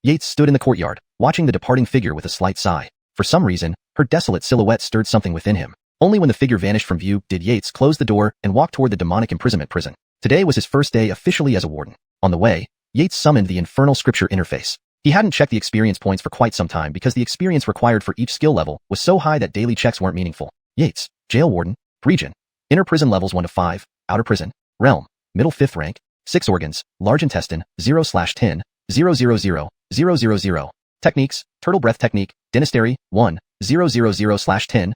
Yates stood in the courtyard, watching the departing figure with a slight sigh. For some reason, her desolate silhouette stirred something within him. Only when the figure vanished from view did Yates close the door and walk toward the demonic imprisonment prison. Today was his first day officially as a warden. On the way, Yates summoned the infernal scripture interface. He hadn't checked the experience points for quite some time because the experience required for each skill level was so high that daily checks weren't meaningful. Yates, jail warden, region, inner prison levels 1 to 5, outer prison, realm, middle 5th rank, 6 organs, large intestine, 0/10, 000, techniques, turtle breath technique, Dynasty, 1, 000/10,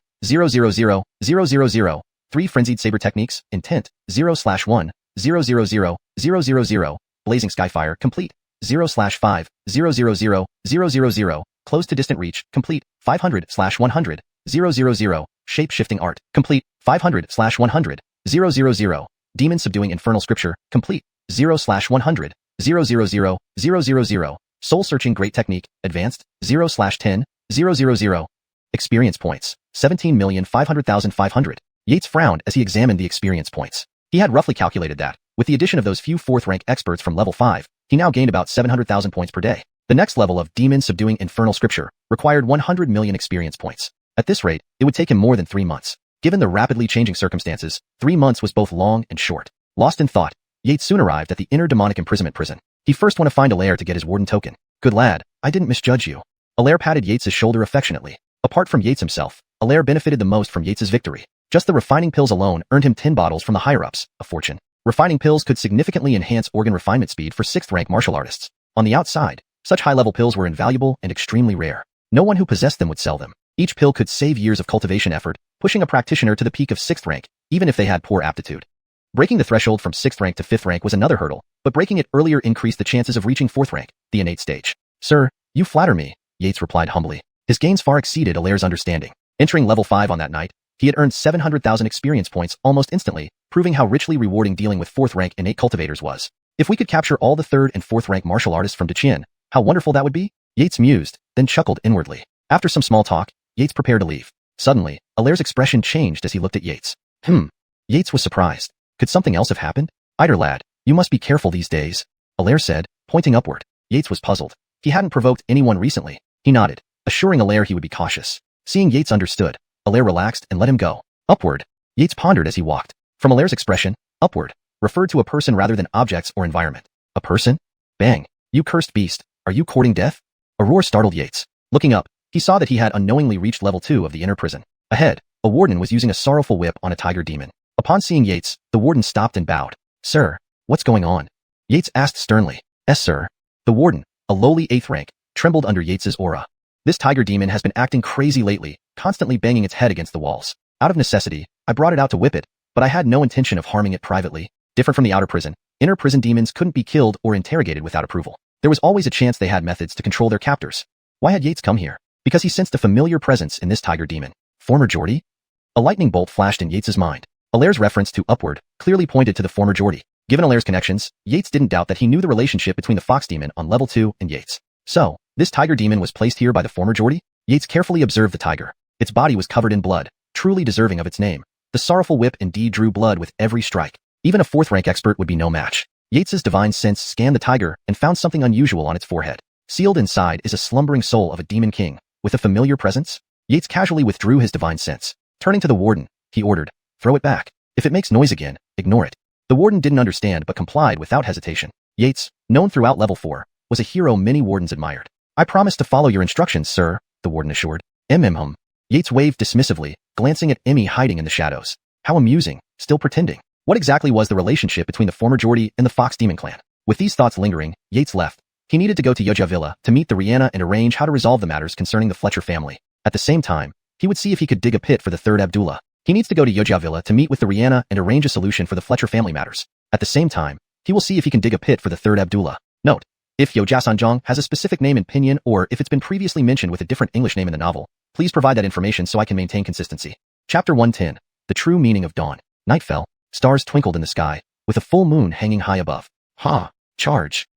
000, 3 frenzied saber techniques, intent, 0/1, 000, blazing skyfire, complete, 0/5, 000, close to distant reach, complete, 500/100, 000, shape-shifting art, complete, 500/100, 000, demon subduing infernal scripture, complete, 0/100, 000, soul-searching great technique, advanced, 0/10, 000, experience points, 17,500,500. Yates frowned as he examined the experience points. He had roughly calculated that, with the addition of those few 4th rank experts from level 5, he now gained about 700,000 points per day. The next level of demon subduing infernal scripture required 100 million experience points. At this rate, it would take him more than 3 months. Given the rapidly changing circumstances, 3 months was both long and short. Lost in thought, Yates soon arrived at the inner demonic imprisonment prison. He first went to find Allaire to get his warden token. Good lad, I didn't misjudge you. Allaire patted Yates' shoulder affectionately. Apart from Yates himself, Allaire benefited the most from Yates' victory. Just the refining pills alone earned him 10 bottles from the higher-ups, a fortune. Refining pills could significantly enhance organ refinement speed for 6th rank martial artists. On the outside, such high-level pills were invaluable and extremely rare. No one who possessed them would sell them. Each pill could save years of cultivation effort, pushing a practitioner to the peak of 6th rank, even if they had poor aptitude. Breaking the threshold from 6th rank to 5th rank was another hurdle, but breaking it earlier increased the chances of reaching 4th rank, the innate stage. Sir, you flatter me, Yates replied humbly. His gains far exceeded Allaire's understanding. Entering level 5 on that night, he had earned 700,000 experience points almost instantly, proving how richly rewarding dealing with 4th rank innate cultivators was. If we could capture all the 3rd and 4th rank martial artists from Qian, how wonderful that would be? Yates mused, then chuckled inwardly. After some small talk, Yates prepared to leave. Suddenly, Allaire's expression changed as he looked at Yates. Yates was surprised. Could something else have happened? Eider lad, you must be careful these days, Allaire said, pointing upward. Yates was puzzled. He hadn't provoked anyone recently. He nodded, assuring Allaire he would be cautious. Seeing Yates understood, Allaire relaxed and let him go. Upward. Yates pondered as he walked. From Allaire's expression, upward referred to a person rather than objects or environment. A person? Bang. You cursed beast, are you courting death? A roar startled Yates. Looking up, he saw that he had unknowingly reached level 2 of the inner prison. Ahead, a warden was using a sorrowful whip on a tiger demon. Upon seeing Yates, the warden stopped and bowed. Sir, what's going on? Yates asked sternly. Yes, sir. The warden, a lowly 8th rank, trembled under Yates's aura. This tiger demon has been acting crazy lately, constantly banging its head against the walls. Out of necessity, I brought it out to whip it, but I had no intention of harming it privately. Different from the outer prison, inner prison demons couldn't be killed or interrogated without approval. There was always a chance they had methods to control their captors. Why had Yates come here? Because he sensed a familiar presence in this tiger demon. Former Geordie? A lightning bolt flashed in Yates's mind. Allaire's reference to upward clearly pointed to the former Geordie. Given Allaire's connections, Yates didn't doubt that he knew the relationship between the fox demon on level 2 and Yates. So, this tiger demon was placed here by the former Geordie? Yates carefully observed the tiger. Its body was covered in blood, truly deserving of its name. The sorrowful whip indeed drew blood with every strike. Even a 4th rank expert would be no match. Yates's divine sense scanned the tiger and found something unusual on its forehead. Sealed inside is a slumbering soul of a demon king, with a familiar presence. Yates casually withdrew his divine sense. Turning to the warden, he ordered, throw it back. If it makes noise again, ignore it. The warden didn't understand but complied without hesitation. Yates, known throughout level 4, was a hero many wardens admired. I promise to follow your instructions, sir, the warden assured. Yates waved dismissively, glancing at Emmy hiding in the shadows. How amusing, still pretending. What exactly was the relationship between the former Geordie and the Fox Demon clan? With these thoughts lingering, Yates left. He needed to go to Wuxia Villa to meet the Rihanna and arrange how to resolve the matters concerning the Fletcher family. At the same time, he would see if he could dig a pit for the 3rd Abdullah. He needs to go to Wuxia Villa to meet with the Rihanna and arrange a solution for the Fletcher family matters. At the same time, he will see if he can dig a pit for the 3rd Abdullah. Note: if Yoja Sanjong has a specific name in Pinyin or if it's been previously mentioned with a different English name in the novel, please provide that information so I can maintain consistency. Chapter 110. The True Meaning of Dawn. Night fell. Stars twinkled in the sky, with a full moon hanging high above. Charge.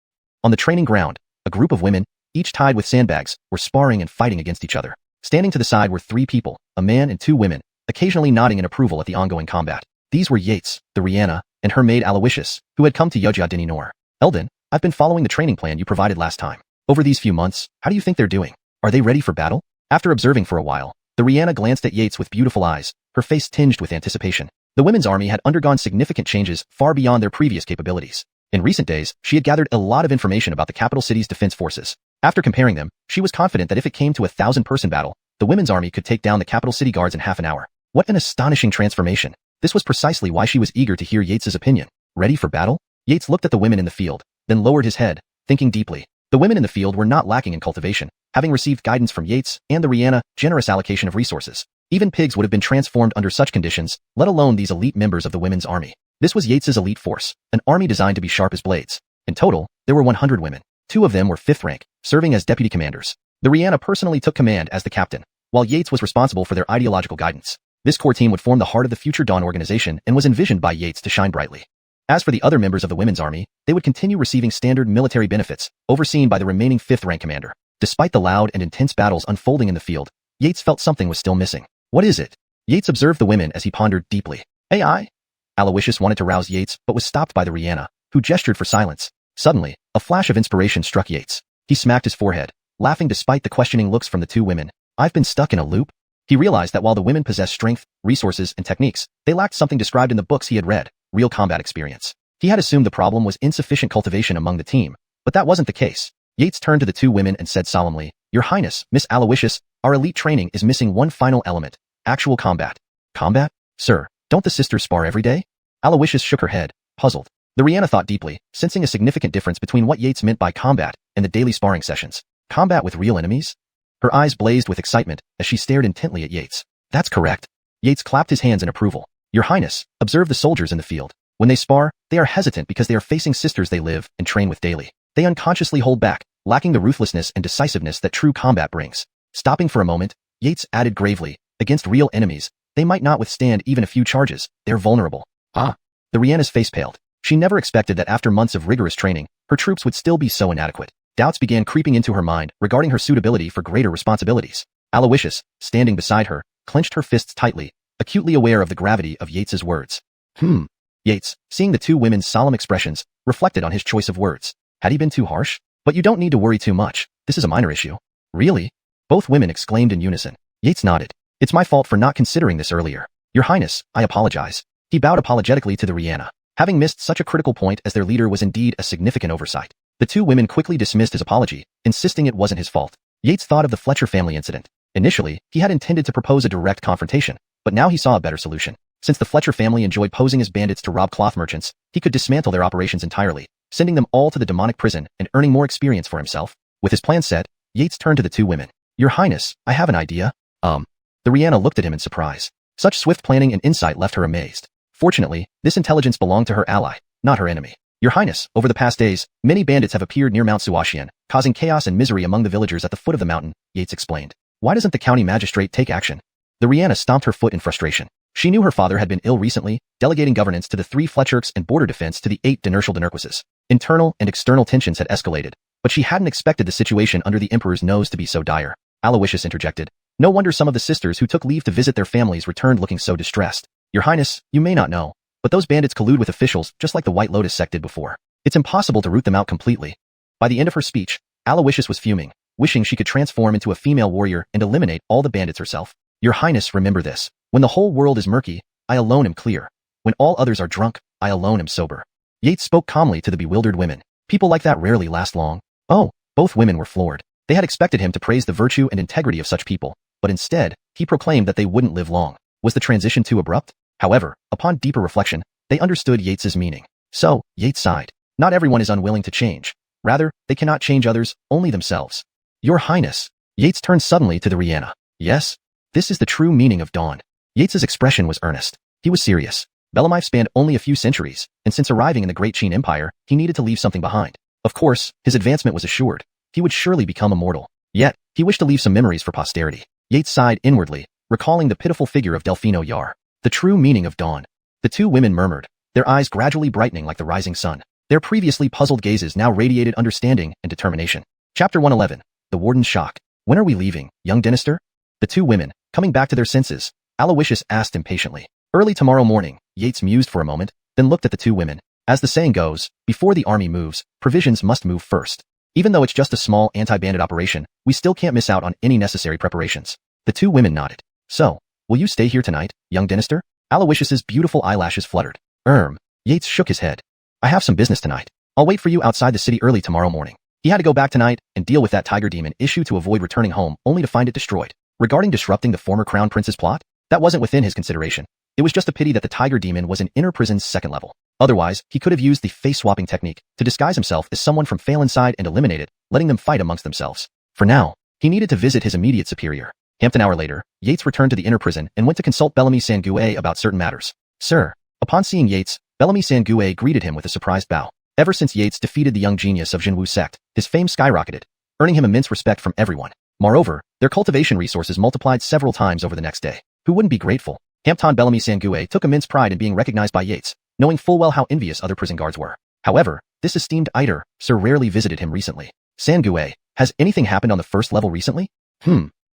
On the training ground, a group of women, each tied with sandbags, were sparring and fighting against each other. Standing to the side were 3 people, a man and 2 women, occasionally nodding in approval at the ongoing combat. These were Yates, the Rihanna, and her maid Aloysius, who had come to Yojia Dininor. Eldon, I've been following the training plan you provided last time. Over these few months, how do you think they're doing? Are they ready for battle? After observing for a while, the Rihanna glanced at Yates with beautiful eyes, her face tinged with anticipation. The women's army had undergone significant changes far beyond their previous capabilities. In recent days, she had gathered a lot of information about the capital city's defense forces. After comparing them, she was confident that if it came to a 1,000-person battle, the women's army could take down the capital city guards in half an hour. What an astonishing transformation. This was precisely why she was eager to hear Yates's opinion. Ready for battle? Yates looked at the women in the field, then lowered his head, thinking deeply. The women in the field were not lacking in cultivation, having received guidance from Yates and the Rihanna generous allocation of resources. Even pigs would have been transformed under such conditions, let alone these elite members of the women's army. This was Yates's elite force, an army designed to be sharp as blades. In total, there were 100 women. 2 of them were 5th rank, serving as deputy commanders. The Rihanna personally took command as the captain, while Yates was responsible for their ideological guidance. This core team would form the heart of the future Dawn organization and was envisioned by Yates to shine brightly. As for the other members of the women's army, they would continue receiving standard military benefits, overseen by the remaining 5th rank commander. Despite the loud and intense battles unfolding in the field, Yates felt something was still missing. What is it? Yates observed the women as he pondered deeply. AI? Aloysius wanted to rouse Yates but was stopped by the Rihanna, who gestured for silence. Suddenly, a flash of inspiration struck Yates. He smacked his forehead, laughing despite the questioning looks from the 2 women. I've been stuck in a loop? He realized that while the women possessed strength, resources, and techniques, they lacked something described in the books he had read, real combat experience. He had assumed the problem was insufficient cultivation among the team, but that wasn't the case. Yates turned to the 2 women and said solemnly, Your Highness, Miss Aloysius, our elite training is missing one final element, actual combat. Combat? Sir, don't the sisters spar every day? Aloysius shook her head, puzzled. The Rihanna thought deeply, sensing a significant difference between what Yates meant by combat and the daily sparring sessions. Combat with real enemies? Her eyes blazed with excitement as she stared intently at Yates. That's correct. Yates clapped his hands in approval. Your Highness, observe the soldiers in the field. When they spar, they are hesitant because they are facing sisters they live and train with daily. They unconsciously hold back, lacking the ruthlessness and decisiveness that true combat brings. Stopping for a moment, Yates added gravely, against real enemies, they might not withstand even a few charges. They're vulnerable. Ah. The Rihanna's face paled. She never expected that after months of rigorous training, her troops would still be so inadequate. Doubts began creeping into her mind regarding her suitability for greater responsibilities. Aloysius, standing beside her, clenched her fists tightly, acutely aware of the gravity of Yates's words. Yates, seeing the 2 women's solemn expressions, reflected on his choice of words. Had he been too harsh? But you don't need to worry too much. This is a minor issue. Really? Both women exclaimed in unison. Yates nodded. It's my fault for not considering this earlier. Your Highness, I apologize. He bowed apologetically to the Rihanna. Having missed such a critical point as their leader was indeed a significant oversight. The 2 women quickly dismissed his apology, insisting it wasn't his fault. Yates thought of the Fletcher family incident. Initially, he had intended to propose a direct confrontation, but now he saw a better solution. Since the Fletcher family enjoyed posing as bandits to rob cloth merchants, he could dismantle their operations entirely, sending them all to the demonic prison and earning more experience for himself. With his plan set, Yates turned to the 2 women. Your Highness, I have an idea. The Rihanna looked at him in surprise. Such swift planning and insight left her amazed. Fortunately, this intelligence belonged to her ally, not her enemy. Your Highness, over the past days, many bandits have appeared near Mount Suashian, causing chaos and misery among the villagers at the foot of the mountain, Yates explained. Why doesn't the county magistrate take action? The Rihanna stomped her foot in frustration. She knew her father had been ill recently, delegating governance to the 3 Fletcherks and border defense to the 8 Dinertial Dinerquises. Internal and external tensions had escalated, but she hadn't expected the situation under the Emperor's nose to be so dire. Aloysius interjected. No wonder some of the sisters who took leave to visit their families returned looking so distressed. Your Highness, you may not know, but those bandits collude with officials just like the White Lotus sect did before. It's impossible to root them out completely. By the end of her speech, Aloysius was fuming, wishing she could transform into a female warrior and eliminate all the bandits herself. Your Highness, remember this. When the whole world is murky, I alone am clear. When all others are drunk, I alone am sober. Yates spoke calmly to the bewildered women. People like that rarely last long. Oh, both women were floored. They had expected him to praise the virtue and integrity of such people, but instead, he proclaimed that they wouldn't live long. Was the transition too abrupt? However, upon deeper reflection, they understood Yates's meaning. So, Yates sighed. Not everyone is unwilling to change. Rather, they cannot change others, only themselves. Your Highness. Yates turned suddenly to the Rihanna. Yes? This is the true meaning of dawn. Yates's expression was earnest. He was serious. Bellamyve spanned only a few centuries, and since arriving in the Great Qian Empire, he needed to leave something behind. Of course, his advancement was assured. He would surely become immortal. Yet, he wished to leave some memories for posterity. Yates sighed inwardly, recalling the pitiful figure of Delfino Yar. The true meaning of dawn. The 2 women murmured, their eyes gradually brightening like the rising sun. Their previously puzzled gazes now radiated understanding and determination. Chapter 111. The Warden's Shock. When are we leaving, young Dynasty? The two women, coming back to their senses, Aloysius asked impatiently. Early tomorrow morning, Yates mused for a moment, then looked at the two women. As the saying goes, before the army moves, provisions must move first. Even though it's just a small anti-bandit operation, we still can't miss out on any necessary preparations. The two women nodded. So, will you stay here tonight, young Dynasty? Aloysius's beautiful eyelashes fluttered. Yates shook his head. I have some business tonight. I'll wait for you outside the city early tomorrow morning. He had to go back tonight and deal with that tiger demon issue to avoid returning home only to find it destroyed. Regarding disrupting the former crown prince's plot, that wasn't within his consideration. It was just a pity that the tiger demon was in Imprisoned's second level. Otherwise, he could have used the face-swapping technique to disguise himself as someone from Inside and eliminate it, letting them fight amongst themselves. For now, he needed to visit his immediate superior. Half an hour later, Yates returned to the prison and went to consult Bellamy Sangue about certain matters. Sir. Upon seeing Yates, Bellamy Sangue greeted him with a surprised bow. Ever since Yates defeated the young genius of Jinwu sect, his fame skyrocketed, earning him immense respect from everyone. Moreover, their cultivation resources multiplied several times over the next day. Who wouldn't be grateful? Hampton Bellamy Sangue took immense pride in being recognized by Yates, knowing full well how envious other prison guards were. However, this esteemed Iter, sir, rarely visited him recently. Sangue, has anything happened on the first level recently?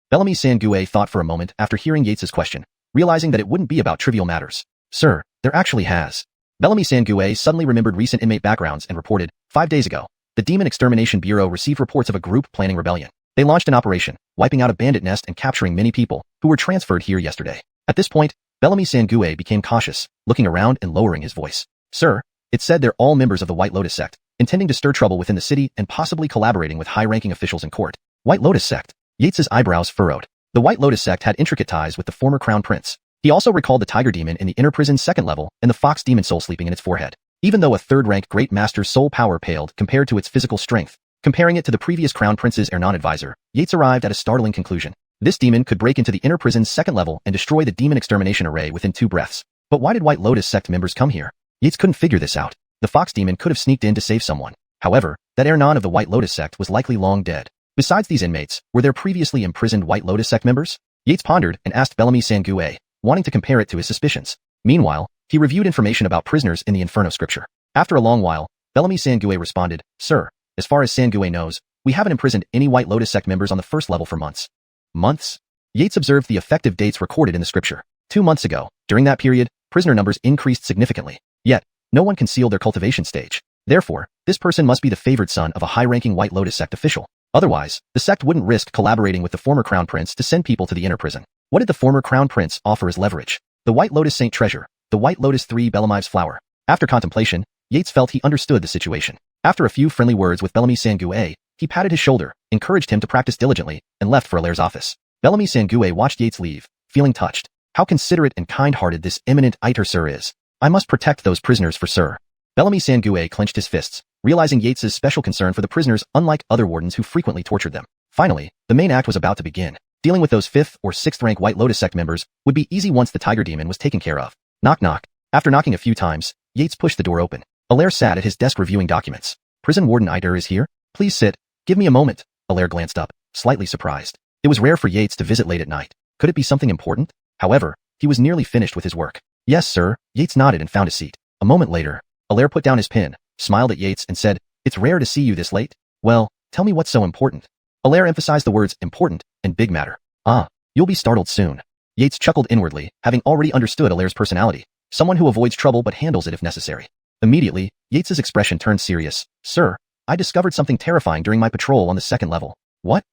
Bellamy Sangue thought for a moment after hearing Yates's question, realizing that it wouldn't be about trivial matters. Sir, there actually has. Bellamy Sangue suddenly remembered recent inmate backgrounds and reported, 5 days ago, the Demon Extermination Bureau received reports of a group planning rebellion. They launched an operation, wiping out a bandit nest and capturing many people who were transferred here yesterday. At this point, Bellamy Sangue became cautious, looking around and lowering his voice. Sir, it's said they're all members of the White Lotus sect, intending to stir trouble within the city and possibly collaborating with high-ranking officials in court. White Lotus sect. Yates's eyebrows furrowed. The White Lotus sect had intricate ties with the former crown prince. He also recalled the tiger demon in the inner prison's second level and the fox demon soul sleeping in its forehead. Even though a third-rank great master's soul power paled compared to its physical strength, comparing it to the previous crown prince's Ernon advisor, Yates arrived at a startling conclusion. This demon could break into the inner prison's second level and destroy the demon extermination array within 2 breaths. But why did White Lotus sect members come here? Yates couldn't figure this out. The fox demon could have sneaked in to save someone. However, that Ernon of the White Lotus sect was likely long dead. Besides these inmates, were there previously imprisoned White Lotus sect members? Yates pondered and asked Bellamy Sangue, wanting to compare it to his suspicions. Meanwhile, he reviewed information about prisoners in the Inferno scripture. After a long while, Bellamy Sangue responded, Sir, as far as Sangue knows, we haven't imprisoned any White Lotus sect members on the first level for months. Months? Yates observed the effective dates recorded in the scripture. 2 months ago, during that period, prisoner numbers increased significantly. Yet, no one concealed their cultivation stage. Therefore, this person must be the favored son of a high-ranking White Lotus sect official. Otherwise, the sect wouldn't risk collaborating with the former crown prince to send people to the inner prison. What did the former crown prince offer as leverage? The White Lotus Saint treasure, the White Lotus 3 Belamive's flower. After contemplation, Yates felt he understood the situation. After a few friendly words with Bellamy Sangue, he patted his shoulder, encouraged him to practice diligently, and left for Allaire's office. Bellamy Sangue watched Yates leave, feeling touched. How considerate and kind-hearted this eminent Iter sir is. I must protect those prisoners for sir. Bellamy Sangue clenched his fists, realizing Yates's special concern for the prisoners unlike other wardens who frequently tortured them. Finally, the main act was about to begin. Dealing with those 5th or 6th rank White Lotus sect members would be easy once the tiger demon was taken care of. Knock knock. After knocking a few times, Yates pushed the door open. Allaire sat at his desk reviewing documents. Prison warden Iter is here? Please sit. Give me a moment. Allaire glanced up, slightly surprised. It was rare for Yates to visit late at night. Could it be something important? However, he was nearly finished with his work. Yes, sir. Yates nodded and found a seat. A moment later, Allaire put down his pen, smiled at Yates and said, It's rare to see you this late. Well, tell me what's so important. Allaire emphasized the words important and big matter. Ah, you'll be startled soon. Yates chuckled inwardly, having already understood Allaire's personality. Someone who avoids trouble but handles it if necessary. Immediately, Yates's expression turned serious. Sir, I discovered something terrifying during my patrol on the second level. What?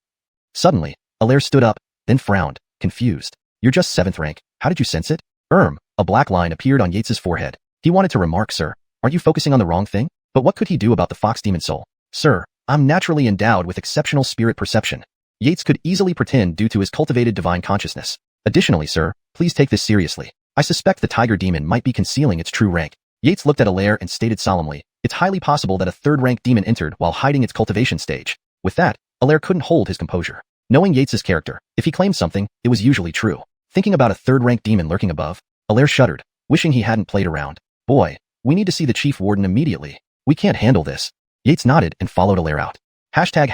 Suddenly, Allaire stood up, then frowned, confused. You're just 7th rank. How did you sense it? A black line appeared on Yates's forehead. He wanted to remark, Sir, aren't you focusing on the wrong thing? But what could he do about the fox demon soul? Sir, I'm naturally endowed with exceptional spirit perception. Yates could easily pretend due to his cultivated divine consciousness. Additionally, sir, please take this seriously. I suspect the tiger demon might be concealing its true rank. Yates looked at Allaire and stated solemnly, It's highly possible that a 3rd-rank demon entered while hiding its cultivation stage. With that, Allaire couldn't hold his composure. Knowing Yates's character, if he claimed something, it was usually true. Thinking about a 3rd-rank demon lurking above, Allaire shuddered, wishing he hadn't played around. Boy, we need to see the chief warden immediately. We can't handle this. Yates nodded and followed Allaire out. Hashtag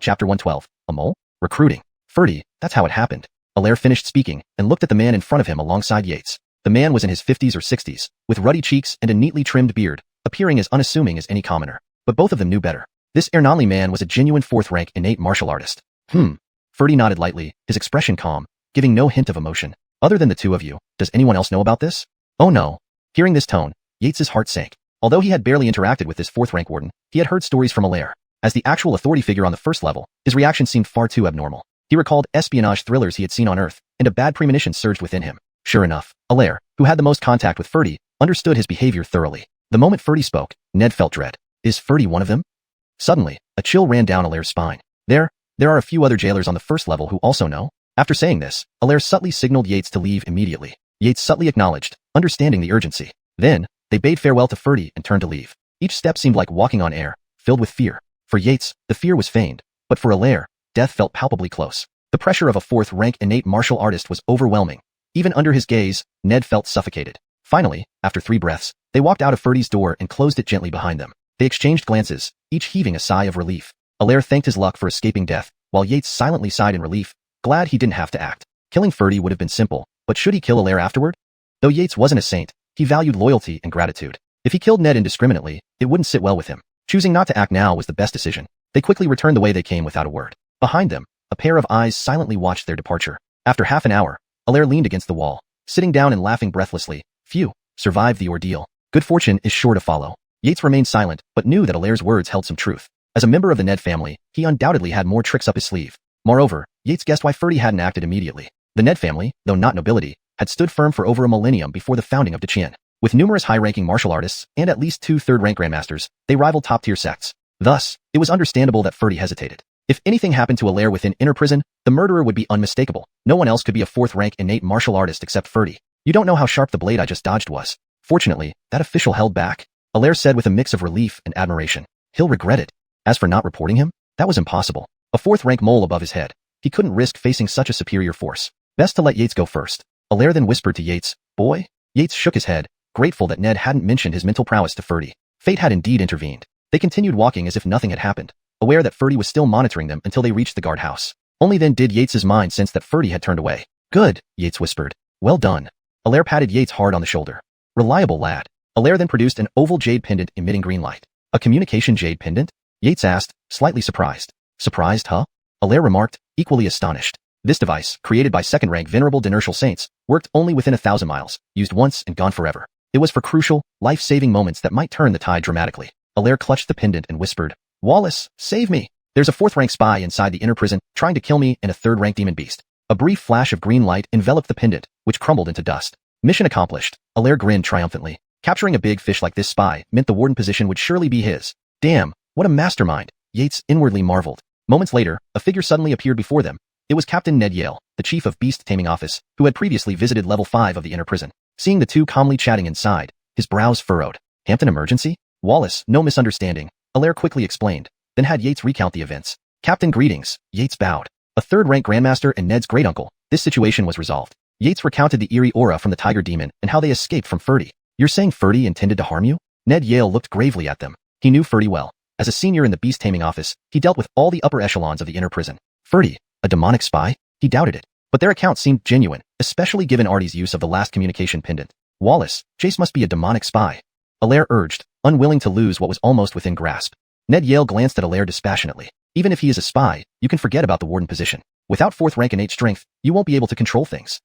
chapter 112. A mole? Recruiting. Ferdy, that's how it happened. Allaire finished speaking and looked at the man in front of him alongside Yates. The man was in his 50s or 60s, with ruddy cheeks and a neatly trimmed beard, appearing as unassuming as any commoner. But both of them knew better. This Ernanli man was a genuine fourth-rank innate martial artist. Ferdy nodded lightly, his expression calm, giving no hint of emotion. Other than the two of you, does anyone else know about this? Oh no. Hearing this tone, Yates's heart sank. Although he had barely interacted with this fourth-rank warden, he had heard stories from Allaire. As the actual authority figure on the first level, his reaction seemed far too abnormal. He recalled espionage thrillers he had seen on Earth, and a bad premonition surged within him. Sure enough, Allaire, who had the most contact with Ferdy, understood his behavior thoroughly. The moment Ferdy spoke, Ned felt dread. Is Ferdy one of them? Suddenly, a chill ran down Allaire's spine. There are a few other jailers on the first level who also know. After saying this, Allaire subtly signaled Yates to leave immediately. Yates subtly acknowledged, understanding the urgency. Then, they bade farewell to Ferdy and turned to leave. Each step seemed like walking on air, filled with fear. For Yates, the fear was feigned, but for Allaire, death felt palpably close. The pressure of a fourth-rank innate martial artist was overwhelming. Even under his gaze, Ned felt suffocated. Finally, after 3 breaths, they walked out of Ferdy's door and closed it gently behind them. They exchanged glances, each heaving a sigh of relief. Allaire thanked his luck for escaping death, while Yates silently sighed in relief, glad he didn't have to act. Killing Ferdy would have been simple, but should he kill Allaire afterward? Though Yates wasn't a saint, he valued loyalty and gratitude. If he killed Ned indiscriminately, it wouldn't sit well with him. Choosing not to act now was the best decision. They quickly returned the way they came without a word. Behind them, a pair of eyes silently watched their departure. After half an hour, Allaire leaned against the wall, sitting down and laughing breathlessly. Phew, survived the ordeal. Good fortune is sure to follow. Yates remained silent, but knew that Allaire's words held some truth. As a member of the Ned family, he undoubtedly had more tricks up his sleeve. Moreover, Yates guessed why Ferdy hadn't acted immediately. The Ned family, though not nobility, had stood firm for over a millennium before the founding of Qian. With numerous high-ranking martial artists and at least 2 third-rank grandmasters, they rivaled top-tier sects. Thus, it was understandable that Ferdy hesitated. If anything happened to Allaire within Inner Prison, the murderer would be unmistakable. No one else could be a fourth-rank innate martial artist except Ferdy. You don't know how sharp the blade I just dodged was. Fortunately, that official held back, Allaire said with a mix of relief and admiration. He'll regret it. As for not reporting him, that was impossible. A fourth-rank mole above his head. He couldn't risk facing such a superior force. Best to let Yates go first. Allaire then whispered to Yates, "Boy?" Yates shook his head, grateful that Ned hadn't mentioned his mental prowess to Ferdy. Fate had indeed intervened. They continued walking as if nothing had happened, aware that Ferdy was still monitoring them until they reached the guardhouse. Only then did Yates's mind sense that Ferdy had turned away. "Good," Yates whispered. "Well done." Allaire patted Yates hard on the shoulder. "Reliable lad." Allaire then produced an oval jade pendant emitting green light. "A communication jade pendant?" Yates asked, slightly surprised. "Surprised, huh?" Allaire remarked, equally astonished. This device, created by second-rank venerable inertial saints, worked only within 1,000 miles, used once and gone forever. It was for crucial, life-saving moments that might turn the tide dramatically. Allaire clutched the pendant and whispered, "Wallace, save me! There's a fourth-rank spy inside the inner prison, trying to kill me and a third-rank demon beast." A brief flash of green light enveloped the pendant, which crumbled into dust. Mission accomplished. Allaire grinned triumphantly. Capturing a big fish like this spy meant the warden position would surely be his. Damn, what a mastermind, Yates inwardly marveled. Moments later, a figure suddenly appeared before them. It was Captain Ned Yale, the chief of Beast Taming Office, who had previously visited level 5 of the inner prison. Seeing the two calmly chatting inside, his brows furrowed. Hampton emergency? Wallace, no misunderstanding, Allaire quickly explained, then had Yates recount the events. Captain, greetings, Yates bowed. A third-rank grandmaster and Ned's great-uncle, this situation was resolved. Yates recounted the eerie aura from the tiger demon and how they escaped from Ferdy. You're saying Ferdy intended to harm you? Ned Yale looked gravely at them. He knew Ferdy well. As a senior in the Beast Taming Office, he dealt with all the upper echelons of the inner prison. Ferdy, a demonic spy? He doubted it. But their account seemed genuine, especially given Artie's use of the last communication pendant. Wallace, Jace must be a demonic spy. Allaire urged, unwilling to lose what was almost within grasp. Ned Yale glanced at Allaire dispassionately. Even if he is a spy, you can forget about the warden position. Without fourth rank innate strength, you won't be able to control things.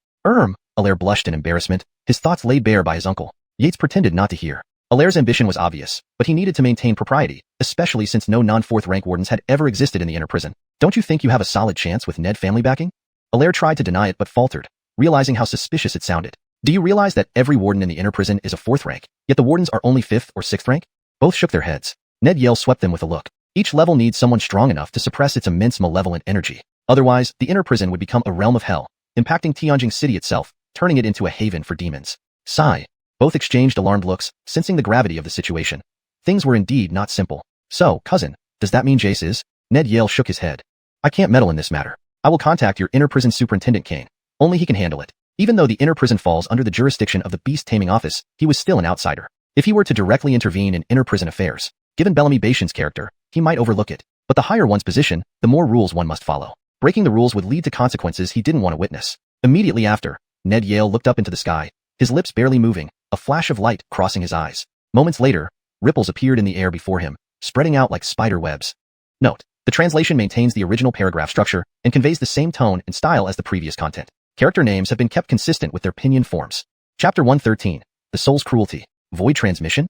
Allaire blushed in embarrassment, his thoughts laid bare by his uncle. Yates pretended not to hear. Allaire's ambition was obvious, but he needed to maintain propriety, especially since no non-fourth rank wardens had ever existed in the inner prison. Don't you think you have a solid chance with Ned family backing? Allaire tried to deny it but faltered, realizing how suspicious it sounded. Do you realize that every warden in the inner prison is a fourth rank, yet the wardens are only fifth or sixth rank? Both shook their heads. Ned Yale swept them with a look. Each level needs someone strong enough to suppress its immense malevolent energy. Otherwise, the inner prison would become a realm of hell, impacting Tianjin City itself, turning it into a haven for demons. Sigh. Both exchanged alarmed looks, sensing the gravity of the situation. Things were indeed not simple. So, cousin, does that mean Jace is? Ned Yale shook his head. I can't meddle in this matter. I will contact your inner prison superintendent Qian. Only he can handle it. Even though the inner prison falls under the jurisdiction of the Beast Taming Office, he was still an outsider. If he were to directly intervene in inner prison affairs, given Bellamy Bation's character, he might overlook it. But the higher one's position, the more rules one must follow. Breaking the rules would lead to consequences he didn't want to witness. Immediately after, Ned Yale looked up into the sky, his lips barely moving, a flash of light crossing his eyes. Moments later, ripples appeared in the air before him, spreading out like spider webs. Note: the translation maintains the original paragraph structure and conveys the same tone and style as the previous content. Character names have been kept consistent with their pinyin forms. Chapter 113. The Soul's Cruelty. Void Transmission?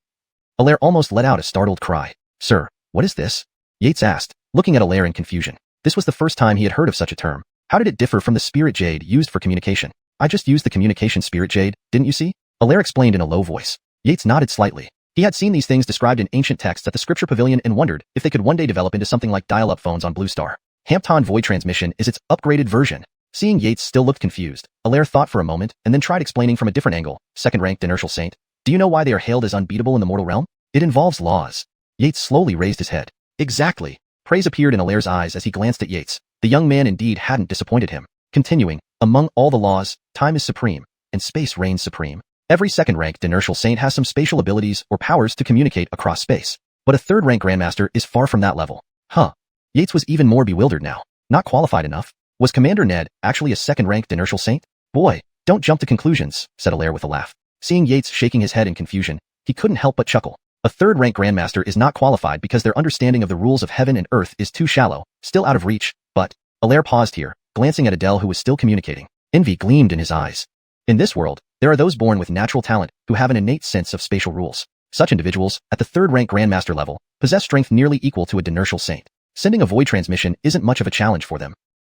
Alair almost let out a startled cry. Sir, what is this? Yates asked, looking at Alair in confusion. This was the first time he had heard of such a term. How did it differ from the spirit jade used for communication? I just used the communication spirit jade, didn't you see? Alair explained in a low voice. Yates nodded slightly. He had seen these things described in ancient texts at the scripture pavilion and wondered if they could one day develop into something like dial-up phones on Blue Star. Hampton Void Transmission is its upgraded version. Seeing Yates still looked confused, Alair thought for a moment and then tried explaining from a different angle. Second-ranked inertial saint. Do you know why they are hailed as unbeatable in the mortal realm? It involves laws. Yates slowly raised his head. Exactly. Praise appeared in Alair's eyes as he glanced at Yates. The young man indeed hadn't disappointed him. Continuing, among all the laws, time is supreme, and space reigns supreme. Every second-ranked inertial saint has some spatial abilities or powers to communicate across space. But a third-rank grandmaster is far from that level. Huh. Yates was even more bewildered now. Not qualified enough. Was Commander Ned actually a second-ranked inertial saint? Boy, don't jump to conclusions, said Alair with a laugh. Seeing Yates shaking his head in confusion, he couldn't help but chuckle. A third-rank grandmaster is not qualified because their understanding of the rules of heaven and earth is too shallow, still out of reach, but... Alair paused here, glancing at Adele who was still communicating. Envy gleamed in his eyes. In this world, there are those born with natural talent who have an innate sense of spatial rules. Such individuals, at the third-rank grandmaster level, possess strength nearly equal to a inertial saint. Sending a void transmission isn't much of a challenge for them.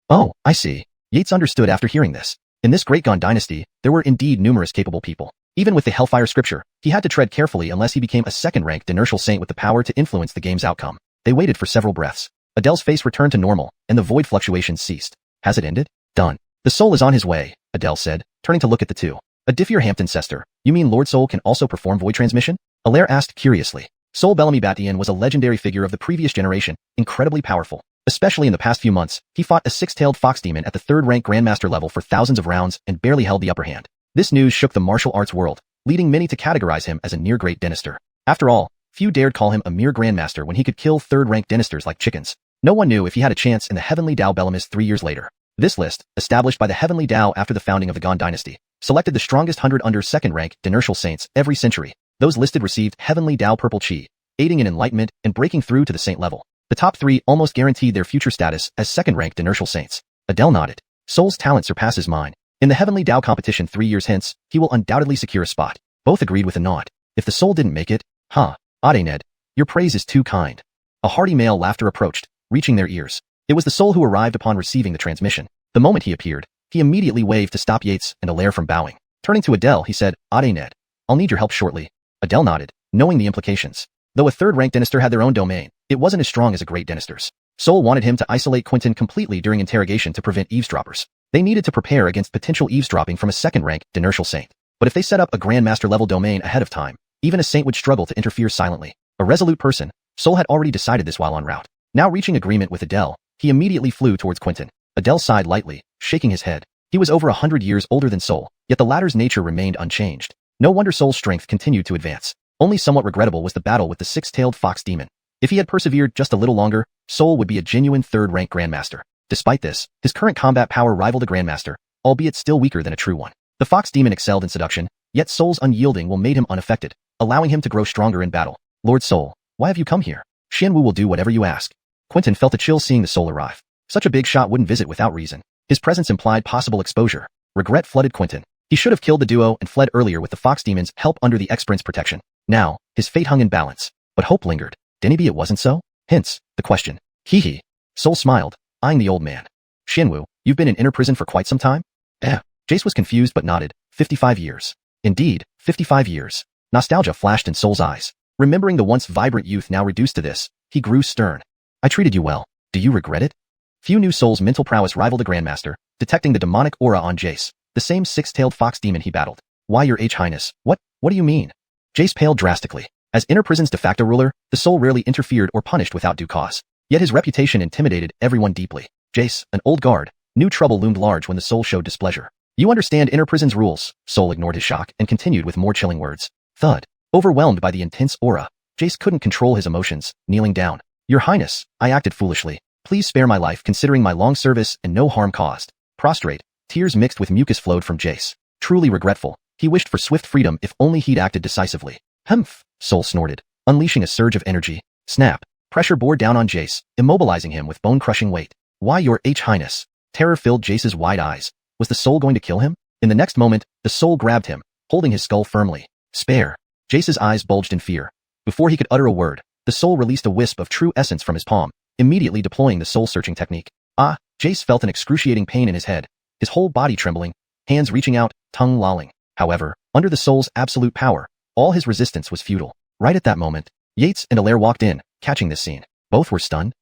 Oh, I see. Yates understood after hearing this. In this Great Qian dynasty, there were indeed numerous capable people. Even with the Hellfire scripture, he had to tread carefully unless he became a second-ranked inertial saint with the power to influence the game's outcome. They waited for several breaths. Adele's face returned to normal, and the void fluctuations ceased. Has it ended? Done. The soul is on his way, Adele said, turning to look at the two. A diffier Hampton Cester, you mean Lord Soul can also perform void transmission? Alair asked curiously. Soul Bellamy Batian was a legendary figure of the previous generation, incredibly powerful. Especially in the past few months, he fought a six-tailed fox demon at the third-rank grandmaster level for thousands of rounds and barely held the upper hand. This news shook the martial arts world, leading many to categorize him as a near-great dynastor. After all, few dared call him a mere grandmaster when he could kill third-rank dynastors like chickens. No one knew if he had a chance in the Heavenly Dao Bellamis 3 years later. This list, established by the Heavenly Dao after the founding of the Qian dynasty, selected the strongest 100 under second-rank inertial saints every century. Those listed received Heavenly Dao Purple Qi, aiding in enlightenment and breaking through to the saint level. The top 3 almost guaranteed their future status as second-ranked inertial saints. Adele nodded. Soul's talent surpasses mine. In the Heavenly Dao competition 3 years hence, he will undoubtedly secure a spot. Both agreed with a nod. If the soul didn't make it, Ade Ned, your praise is too kind. A hearty male laughter approached, reaching their ears. It was the soul who arrived upon receiving the transmission. The moment he appeared, he immediately waved to stop Yates and Alair from bowing. Turning to Adele, he said, Ade Ned, I'll need your help shortly. Adele nodded, knowing the implications. Though a third-ranked dynastor had their own domain, it wasn't as strong as a great dynastor's. Soul wanted him to isolate Quentin completely during interrogation to prevent eavesdroppers. They needed to prepare against potential eavesdropping from a second-ranked inertial saint. But if they set up a grandmaster-level domain ahead of time, even a saint would struggle to interfere silently. A resolute person, Soul had already decided this while en route. Now reaching agreement with Adele, he immediately flew towards Quentin. Adele sighed lightly, shaking his head. He was over 100 years older than Soul, yet the latter's nature remained unchanged. No wonder Soul's strength continued to advance. Only somewhat regrettable was the battle with the six-tailed fox demon. If he had persevered just a little longer, Soul would be a genuine third-rank grandmaster. Despite this, his current combat power rivaled a grandmaster, albeit still weaker than a true one. The fox demon excelled in seduction, yet Soul's unyielding will made him unaffected, allowing him to grow stronger in battle. Lord Soul, why have you come here? Xianwu will do whatever you ask. Quentin felt a chill seeing the soul arrive. Such a big shot wouldn't visit without reason. His presence implied possible exposure. Regret flooded Quentin. He should have killed the duo and fled earlier with the fox demon's help under the ex-prince protection. Now, his fate hung in balance. But hope lingered. Maybe it wasn't so? Hence, the question. Hee. Soul smiled, eyeing the old man. Xianwu, you've been in inner prison for quite some time? Jace was confused but nodded. 55 years. Indeed, 55 years. Nostalgia flashed in Soul's eyes. Remembering the once vibrant youth now reduced to this, he grew stern. I treated you well. Do you regret it? Few knew Soul's mental prowess rivaled a grandmaster, detecting the demonic aura on Jace, the same six-tailed fox demon he battled. Why, your Highness? What do you mean? Jace paled drastically. As inner prison's de facto ruler, the soul rarely interfered or punished without due cause. Yet his reputation intimidated everyone deeply. Jace, an old guard, knew trouble loomed large when the soul showed displeasure. You understand inner prison's rules. Soul ignored his shock and continued with more chilling words. Thud. Overwhelmed by the intense aura, Jace couldn't control his emotions, kneeling down. Your Highness, I acted foolishly. Please spare my life considering my long service and no harm caused. Prostrate, tears mixed with mucus flowed from Jace. Truly regretful, he wished for swift freedom if only he'd acted decisively. Humph, Soul snorted. unleashing a surge of energy. Snap. Pressure bore down on Jace, immobilizing him with bone-crushing weight. Why, your Highness? Terror filled Jace's wide eyes. Was the soul going to kill him? In the next moment, the soul grabbed him, holding his skull firmly. Spare. Jace's eyes bulged in fear. Before he could utter a word, the soul released a wisp of true essence from his palm, immediately deploying the soul-searching technique. Jace felt an excruciating pain in his head, his whole body trembling, hands reaching out, tongue lolling. However, under the soul's absolute power, all his resistance was futile. Right at that moment, Yates and Allaire walked in, catching this scene. Both were stunned.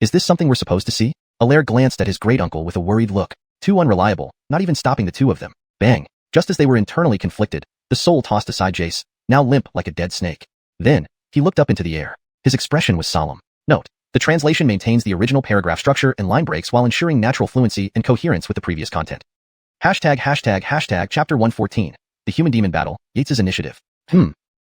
Is this something we're supposed to see? Allaire glanced at his great-uncle with a worried look. Too unreliable, not even stopping the two of them. Bang! Just as they were internally conflicted, the soul tossed aside Jace, now limp like a dead snake. Then, he looked up into the air. His expression was solemn. Note: the translation maintains the original paragraph structure and line breaks while ensuring natural fluency and coherence with the previous content. Hashtag Chapter 114. The Human-Demon Battle, Yates' initiative.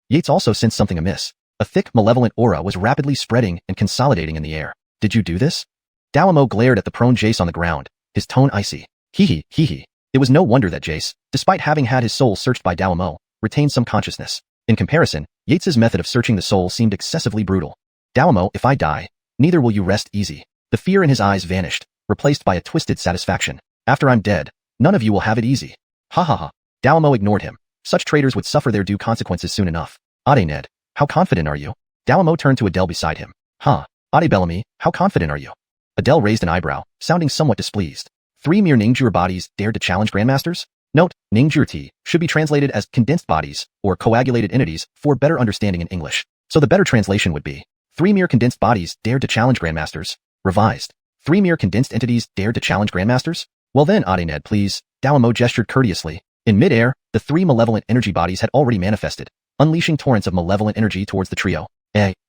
Yates also sensed something amiss. A thick, malevolent aura was rapidly spreading and consolidating in the air. Did you do this? Dawamo glared at the prone Jace on the ground, his tone icy. Hee hee. It was no wonder that Jace, despite having had his soul searched by Dawamo, retained some consciousness. In comparison, Yates' method of searching the soul seemed excessively brutal. Dawamo, if I die, neither will you rest easy. The fear in his eyes vanished, replaced by a twisted satisfaction. After I'm dead, none of you will have it easy. Ha ha ha. Dawamo ignored him. Such traitors would suffer their due consequences soon enough. Ade Ned, how confident are you? Dawamo turned to Adele beside him. Ade Bellamy, how confident are you? Adele raised an eyebrow, sounding somewhat displeased. 3 mere Ningjur bodies dared to challenge grandmasters? Note: Ningjur should be translated as condensed bodies, or coagulated entities, for better understanding in English. So the better translation would be, 3 mere condensed bodies dared to challenge grandmasters. Revised: 3 mere condensed entities dared to challenge grandmasters? Well then, Ade Ned, please. Dawamo gestured courteously. In mid-air, the 3 malevolent energy bodies had already manifested, unleashing torrents of malevolent energy towards the trio.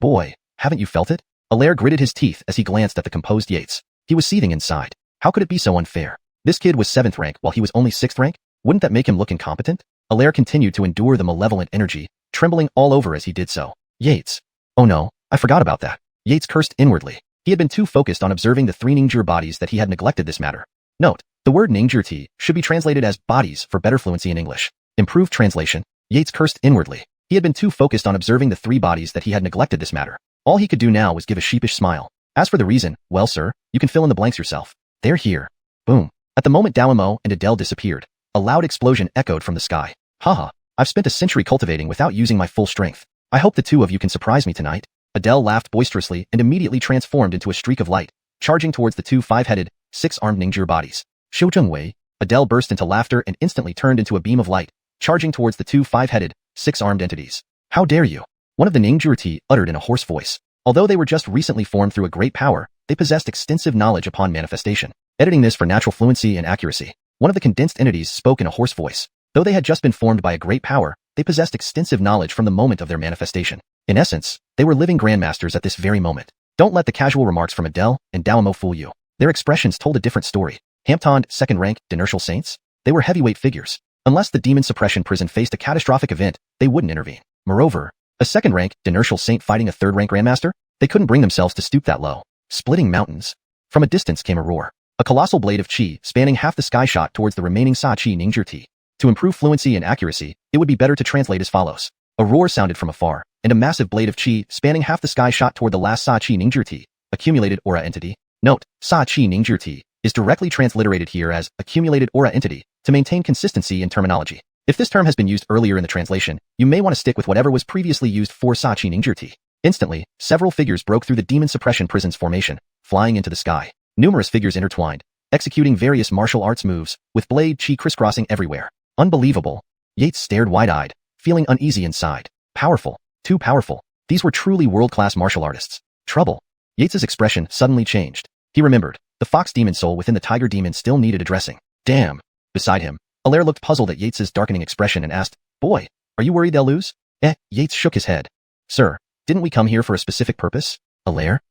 Boy, haven't you felt it? Allaire gritted his teeth as he glanced at the composed Yates. He was seething inside. How could it be so unfair? This kid was 7th rank while he was only 6th rank? Wouldn't that make him look incompetent? Allaire continued to endure the malevolent energy, trembling all over as he did so. Yates. Oh no, I forgot about that. Yates cursed inwardly. He had been too focused on observing the 3 Ningjur bodies that he had neglected this matter. Note: the word Ningjur should be translated as bodies for better fluency in English. Improved translation: Yates cursed inwardly. He had been too focused on observing the 3 bodies that he had neglected this matter. All he could do now was give a sheepish smile. As for the reason, well sir, you can fill in the blanks yourself. They're here. Boom. At the moment Dawamo and Adele disappeared, a loud explosion echoed from the sky. Haha, I've spent a century cultivating without using my full strength. I hope the 2 of you can surprise me tonight. Adele laughed boisterously and immediately transformed into a streak of light, charging towards the 2 5-headed, 6-armed Ningjur bodies. Wei. Adele burst into laughter and instantly turned into a beam of light, charging towards the 2 5-headed, 6-armed entities. How dare you? One of the Ningjur uttered in a hoarse voice. Although they were just recently formed through a great power, they possessed extensive knowledge upon manifestation. Editing this for natural fluency and accuracy. One of the condensed entities spoke in a hoarse voice. Though they had just been formed by a great power, they possessed extensive knowledge from the moment of their manifestation. In essence, they were living grandmasters at this very moment. Don't let the casual remarks from Adele and Dawamo fool you. Their expressions told a different story. Hamptoned, 2nd rank, Dinertial Saints? They were heavyweight figures. Unless the demon suppression prison faced a catastrophic event, they wouldn't intervene. Moreover, a 2nd rank, Dinertial Saint fighting a 3rd rank grandmaster? They couldn't bring themselves to stoop that low. Splitting mountains. From a distance came a roar. A colossal blade of chi spanning half the sky shot towards the remaining Sa Chi Ningjur. To improve fluency and accuracy, it would be better to translate as follows. A roar sounded from afar, and a massive blade of chi spanning half the sky shot toward the last Sa Chi Ningjur, accumulated aura entity. Note: Sa Chi Ningjur is directly transliterated here as accumulated aura entity to maintain consistency in terminology. If this term has been used earlier in the translation, you may want to stick with whatever was previously used for Sa Chi Ningjur. Instantly, several figures broke through the demon suppression prison's formation, flying into the sky. Numerous figures intertwined, executing various martial arts moves, with blade chi crisscrossing everywhere. Unbelievable. Yates stared wide-eyed, feeling uneasy inside. Powerful. Too powerful. These were truly world-class martial artists. Trouble. Yates's expression suddenly changed. He remembered, the fox demon soul within the tiger demon still needed addressing. Damn. Beside him, Allaire looked puzzled at Yates's darkening expression and asked, Boy, are you worried they'll lose? Yates shook his head. Sir, didn't we come here for a specific purpose? Allaire?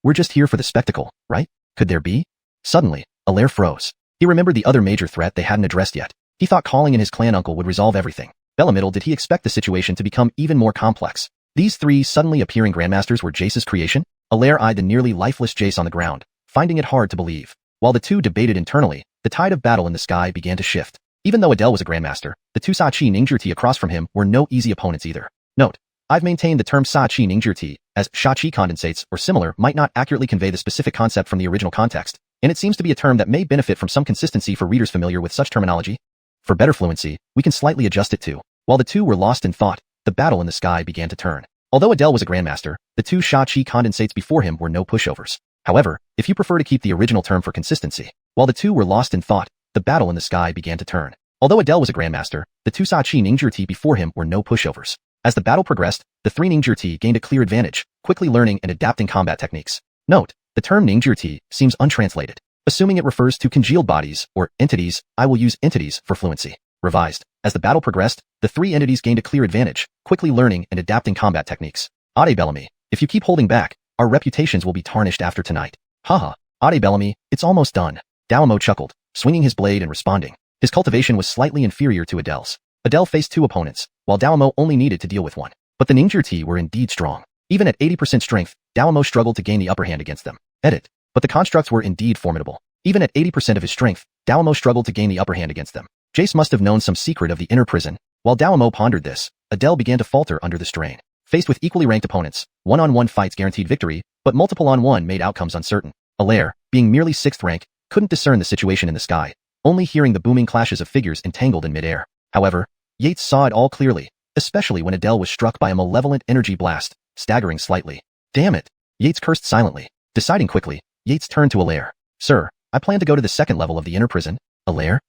We're just here for the spectacle, right? Could there be? Suddenly, Allaire froze. He remembered the other major threat they hadn't addressed yet. He thought calling in his clan uncle would resolve everything. Belamiddle did he expect the situation to become even more complex. These 3 suddenly appearing grandmasters were Jace's creation? Allaire eyed the nearly lifeless Jace on the ground, finding it hard to believe. While the 2 debated internally, the tide of battle in the sky began to shift. Even though Adele was a grandmaster, the 2 Sa Chi Ningjur across from him were no easy opponents either. Note: I've maintained the term sa qi ningzhi as sha qi condensates or similar might not accurately convey the specific concept from the original context, and it seems to be a term that may benefit from some consistency for readers familiar with such terminology. For better fluency, we can slightly adjust it to. While the two were lost in thought, the battle in the sky began to turn. Although Adele was a grandmaster, the two sha qi condensates before him were no pushovers. However, if you prefer to keep the original term for consistency, while the two were lost in thought, the battle in the sky began to turn. Although Adele was a grandmaster, the two sa qi ningzhi before him were no pushovers. As the battle progressed, the three ningzhi gained a clear advantage, quickly learning and adapting combat techniques. Note, the term ningzhi seems untranslated. Assuming it refers to congealed bodies or entities, I will use entities for fluency. Revised. As the battle progressed, the three entities gained a clear advantage, quickly learning and adapting combat techniques. Ade Bellamy, if you keep holding back, our reputations will be tarnished after tonight. Haha. Ade Bellamy, it's almost done. Dalamo chuckled, swinging his blade and responding. His cultivation was slightly inferior to Adele's. Adele faced two opponents, while Dalamo only needed to deal with one. But the ningzhi were indeed strong. Even at 80% strength, Dalamo struggled to gain the upper hand against them. Edit. But the constructs were indeed formidable. Even at 80% of his strength, Dalamo struggled to gain the upper hand against them. Jace must have known some secret of the inner prison. While Dalamo pondered this, Adele began to falter under the strain. Faced with equally ranked opponents, one-on-one fights guaranteed victory, but multiple-on-one made outcomes uncertain. Alaire, being merely 6th rank, couldn't discern the situation in the sky, only hearing the booming clashes of figures entangled in midair. However, Yates saw it all clearly, especially when Adele was struck by a malevolent energy blast, staggering slightly. Damn it! Yates cursed silently. Deciding quickly, Yates turned to Alaire. Sir, I plan to go to the 2nd level of the inner prison. Alaire?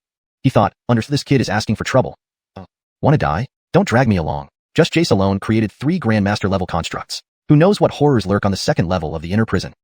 He thought, this kid is asking for trouble. Wanna die? Don't drag me along. Just Jace alone created 3 Grandmaster level constructs. Who knows what horrors lurk on the 2nd level of the inner prison?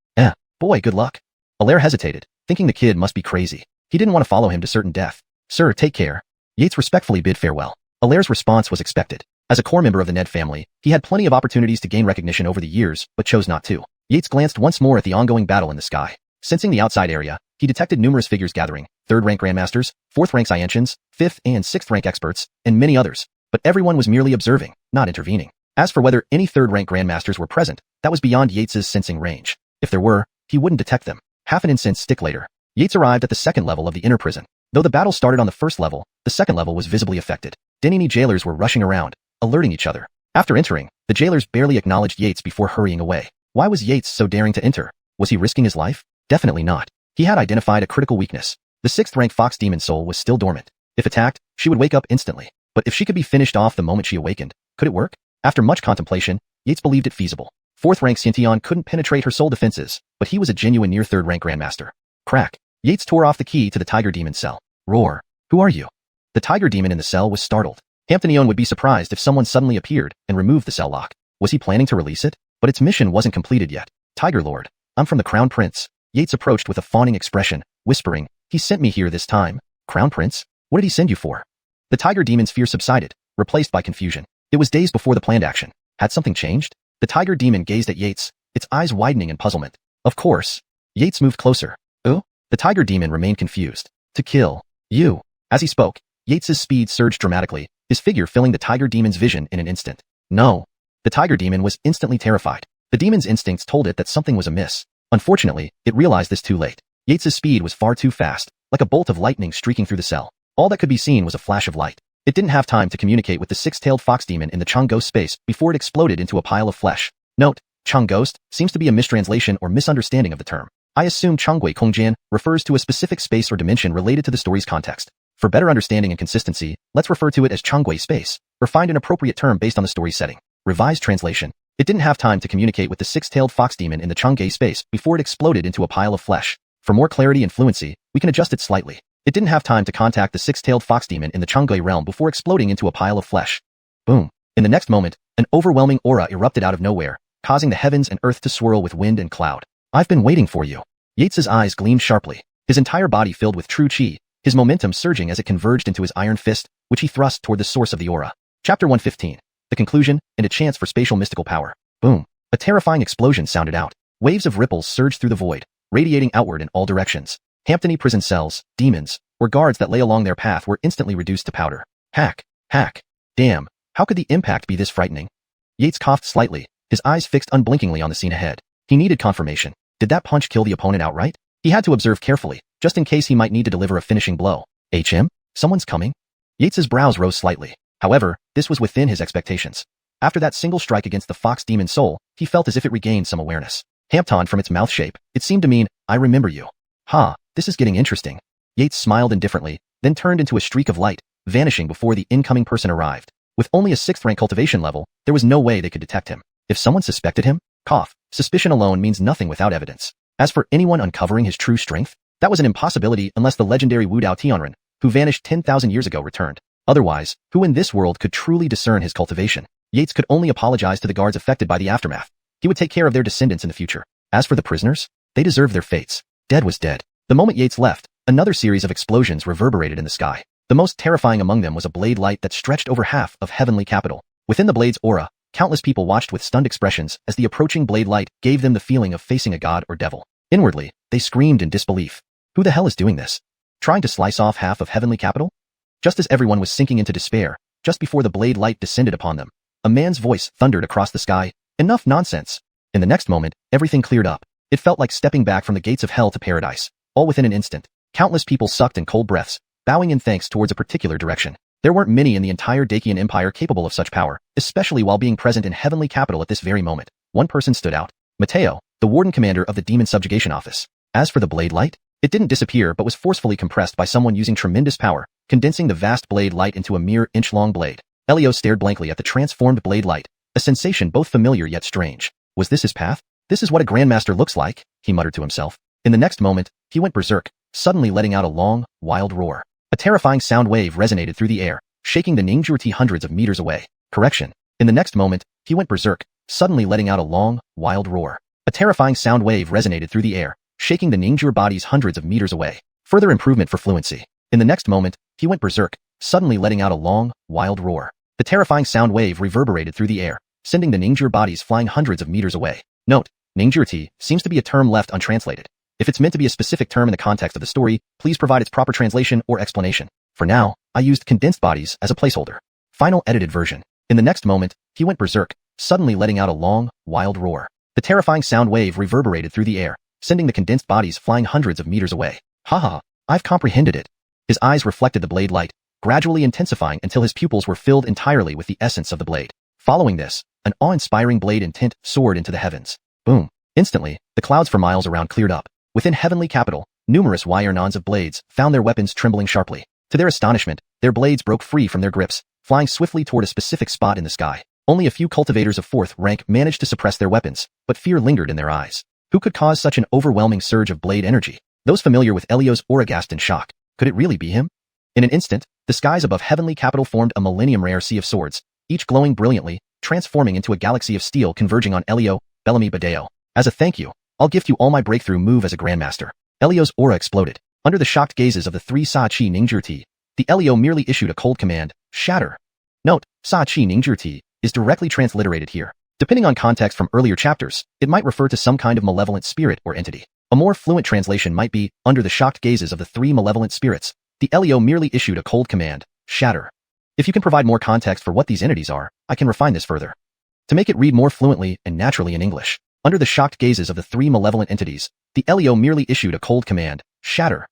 Boy, good luck. Alaire hesitated, thinking the kid must be crazy. He didn't want to follow him to certain death. Sir, take care. Yates respectfully bid farewell. Alaire's response was expected. As a core member of the Ned family, he had plenty of opportunities to gain recognition over the years, but chose not to. Yates glanced once more at the ongoing battle in the sky. Sensing the outside area, he detected numerous figures gathering, 3rd-rank Grandmasters, 4th-rank Xianxians, 5th and 6th-rank experts, and many others. But everyone was merely observing, not intervening. As for whether any 3rd-rank Grandmasters were present, that was beyond Yates's sensing range. If there were, he wouldn't detect them. Half an incensed stick later, Yates arrived at the 2nd level of the inner prison. Though the battle started on the 1st level, the 2nd level was visibly affected. Denini jailers were rushing around, alerting each other. After entering, the jailers barely acknowledged Yates before hurrying away. Why was Yates so daring to enter? Was he risking his life? Definitely not. He had identified a critical weakness. The 6th-rank Fox Demon Soul was still dormant. If attacked, she would wake up instantly. But if she could be finished off the moment she awakened, could it work? After much contemplation, Yates believed it feasible. 4th-rank Xianxia couldn't penetrate her soul defenses, but he was a genuine near 3rd-rank Grandmaster. Crack. Yates tore off the key to the Tiger Demon cell. Roar. Who are you? The Tiger Demon in the cell was startled. Hamptonion would be surprised if someone suddenly appeared and removed the cell lock. Was he planning to release it? But its mission wasn't completed yet. Tiger Lord, I'm from the Crown Prince. Yates approached with a fawning expression, whispering, he sent me here this time. Crown Prince? What did he send you for? The Tiger Demon's fear subsided, replaced by confusion. It was days before the planned action. Had something changed? The Tiger Demon gazed at Yates, its eyes widening in puzzlement. Of course. Yates moved closer. Oh? The Tiger Demon remained confused. To kill. You. As he spoke, Yates's speed surged dramatically, his figure filling the Tiger Demon's vision in an instant. No. The Tiger Demon was instantly terrified. The demon's instincts told it that something was amiss. Unfortunately, it realized this too late. Yates's speed was far too fast, like a bolt of lightning streaking through the cell. All that could be seen was a flash of light. It didn't have time to communicate with the 6-tailed fox demon in the Chang Ghost space before it exploded into a pile of flesh. Note, Chang Ghost seems to be a mistranslation or misunderstanding of the term. I assume Changgui Kongjian refers to a specific space or dimension related to the story's context. For better understanding and consistency, let's refer to it as Changgui space, or find an appropriate term based on the story's setting. Revised translation. It didn't have time to communicate with the 6-tailed fox demon in the Changgui space before it exploded into a pile of flesh. For more clarity and fluency, we can adjust it slightly. It didn't have time to contact the 6-tailed fox demon in the Changgui realm before exploding into a pile of flesh. Boom. In the next moment, an overwhelming aura erupted out of nowhere, causing the heavens and earth to swirl with wind and cloud. I've been waiting for you. Yates's eyes gleamed sharply, his entire body filled with true chi, his momentum surging as it converged into his iron fist, which he thrust toward the source of the aura. Chapter 115. The conclusion, and a chance for spatial mystical power. Boom. A terrifying explosion sounded out. Waves of ripples surged through the void, radiating outward in all directions. Hamptony prison cells, demons, or guards that lay along their path were instantly reduced to powder. Hack. Hack. Damn. How could the impact be this frightening? Yates coughed slightly, his eyes fixed unblinkingly on the scene ahead. He needed confirmation. Did that punch kill the opponent outright? He had to observe carefully, just in case he might need to deliver a finishing blow. HM? Someone's coming? Yates's brows rose slightly. However, this was within his expectations. After that single strike against the fox demon soul, he felt as if it regained some awareness. Hampton from its mouth shape, it seemed to mean, I remember you. Ha, this is getting interesting. Yates smiled indifferently, then turned into a streak of light, vanishing before the incoming person arrived. With only a 6th rank cultivation level, there was no way they could detect him. If someone suspected him, suspicion alone means nothing without evidence. As for anyone uncovering his true strength, that was an impossibility unless the legendary Wu Dao Tianren, who vanished 10,000 years ago, returned. Otherwise, who in this world could truly discern his cultivation? Yates could only apologize to the guards affected by the aftermath. He would take care of their descendants in the future. As for the prisoners, they deserved their fates. Dead was dead. The moment Yates left, another series of explosions reverberated in the sky. The most terrifying among them was a blade light that stretched over half of heavenly capital. Within the blade's aura, countless people watched with stunned expressions as the approaching blade light gave them the feeling of facing a god or devil. Inwardly, they screamed in disbelief. Who the hell is doing this? Trying to slice off half of heavenly capital? Just as everyone was sinking into despair, just before the blade light descended upon them, a man's voice thundered across the sky, enough nonsense. In the next moment, everything cleared up. It felt like stepping back from the gates of hell to paradise, all within an instant. Countless people sucked in cold breaths, bowing in thanks towards a particular direction. There weren't many in the entire Dacian Empire capable of such power, especially while being present in heavenly capital at this very moment. One person stood out. Mateo, the warden commander of the Demon Subjugation Office. As for the blade light, it didn't disappear but was forcefully compressed by someone using tremendous power, condensing the vast blade light into a mere inch-long blade. Elio stared blankly at the transformed blade light, a sensation both familiar yet strange. Was this his path? This is what a grandmaster looks like, he muttered to himself. In the next moment, he went berserk, suddenly letting out a long, wild roar. A terrifying sound wave resonated through the air, shaking the Ningjurti hundreds of meters away. Correction. In the next moment, he went berserk, suddenly letting out a long, wild roar. A terrifying sound wave resonated through the air, shaking the Ningjur bodies hundreds of meters away. Further improvement for fluency. In the next moment, he went berserk, suddenly letting out a long, wild roar. The terrifying sound wave reverberated through the air, sending the Ningjur bodies flying hundreds of meters away. Note, Ningjurti seems to be a term left untranslated. If it's meant to be a specific term in the context of the story, please provide its proper translation or explanation. For now, I used condensed bodies as a placeholder. Final edited version. In the next moment, he went berserk, suddenly letting out a long, wild roar. The terrifying sound wave reverberated through the air, sending the condensed bodies flying hundreds of meters away. Haha, I've comprehended it. His eyes reflected the blade light, gradually intensifying until his pupils were filled entirely with the essence of the blade. Following this, an awe-inspiring blade intent soared into the heavens. Boom. Instantly, the clouds for miles around cleared up. Within heavenly capital, numerous Yrnons of blades found their weapons trembling sharply. To their astonishment, their blades broke free from their grips, flying swiftly toward a specific spot in the sky. Only a few cultivators of 4th rank managed to suppress their weapons, but fear lingered in their eyes. Who could cause such an overwhelming surge of blade energy? Those familiar with Elio's aura gasped in shock. Could it really be him? In an instant, the skies above heavenly capital formed a millennium-rare sea of swords, each glowing brilliantly, transforming into a galaxy of steel converging on Elio, Bellamy Badeo. As a thank you, I'll gift you all my breakthrough move as a grandmaster. Elio's aura exploded. Under the shocked gazes of the 3 Sa-Chi Ningjurti, the Elio merely issued a cold command, shatter. Note, Sa-Chi Ningjurti is directly transliterated here. Depending on context from earlier chapters, it might refer to some kind of malevolent spirit or entity. A more fluent translation might be, under the shocked gazes of the 3 malevolent spirits, the Elio merely issued a cold command, shatter. If you can provide more context for what these entities are, I can refine this further. To make it read more fluently and naturally in English, under the shocked gazes of the 3 malevolent entities, the Elio merely issued a cold command, shatter.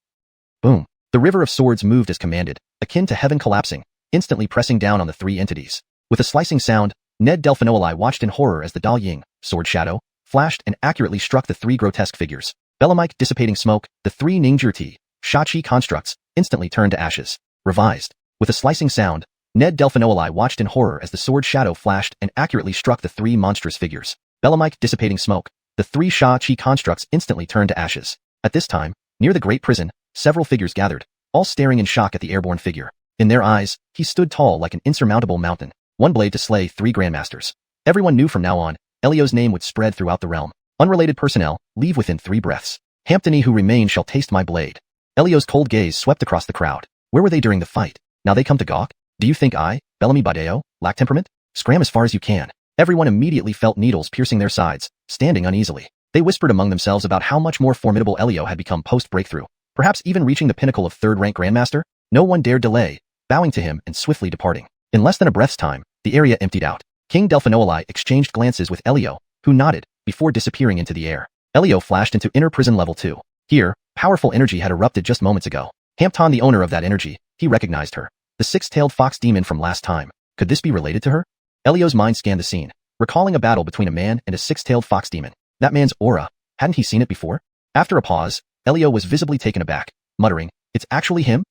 Boom. The river of swords moved as commanded, akin to heaven collapsing, instantly pressing down on the 3 entities. With a slicing sound, Ned Delphinoeli watched in horror as the Da Ying, sword shadow, flashed and accurately struck the 3 grotesque figures. Bellamike dissipating smoke, the 3 Ningjurti, Sha-Chi constructs, instantly turned to ashes. Revised. With a slicing sound, Ned Delphinoeli watched in horror as the sword shadow flashed and accurately struck the 3 monstrous figures. Bellamike dissipating smoke, the 3 Sha-Chi constructs instantly turned to ashes. At this time, near the great prison, several figures gathered, all staring in shock at the airborne figure. In their eyes, he stood tall like an insurmountable mountain, one blade to slay 3 grandmasters. Everyone knew from now on, Elio's name would spread throughout the realm. Unrelated personnel, leave within 3 breaths. Hamptony who remain shall taste my blade. Elio's cold gaze swept across the crowd. Where were they during the fight? Now they come to gawk? Do you think I, Bellamy Badeo, lack temperament? Scram as far as you can. Everyone immediately felt needles piercing their sides, standing uneasily. They whispered among themselves about how much more formidable Elio had become post-breakthrough, perhaps even reaching the pinnacle of 3rd-rank Grandmaster. No one dared delay, bowing to him and swiftly departing. In less than a breath's time, the area emptied out. King Delphinoeli exchanged glances with Elio, who nodded, before disappearing into the air. Elio flashed into inner prison level 2. Here, powerful energy had erupted just moments ago. Hampton, the owner of that energy, he recognized her. The 6-tailed fox demon from last time. Could this be related to her? Elio's mind scanned the scene, recalling a battle between a man and a six-tailed fox demon. That man's aura. Hadn't he seen it before? After a pause, Elio was visibly taken aback, muttering, "It's actually him?"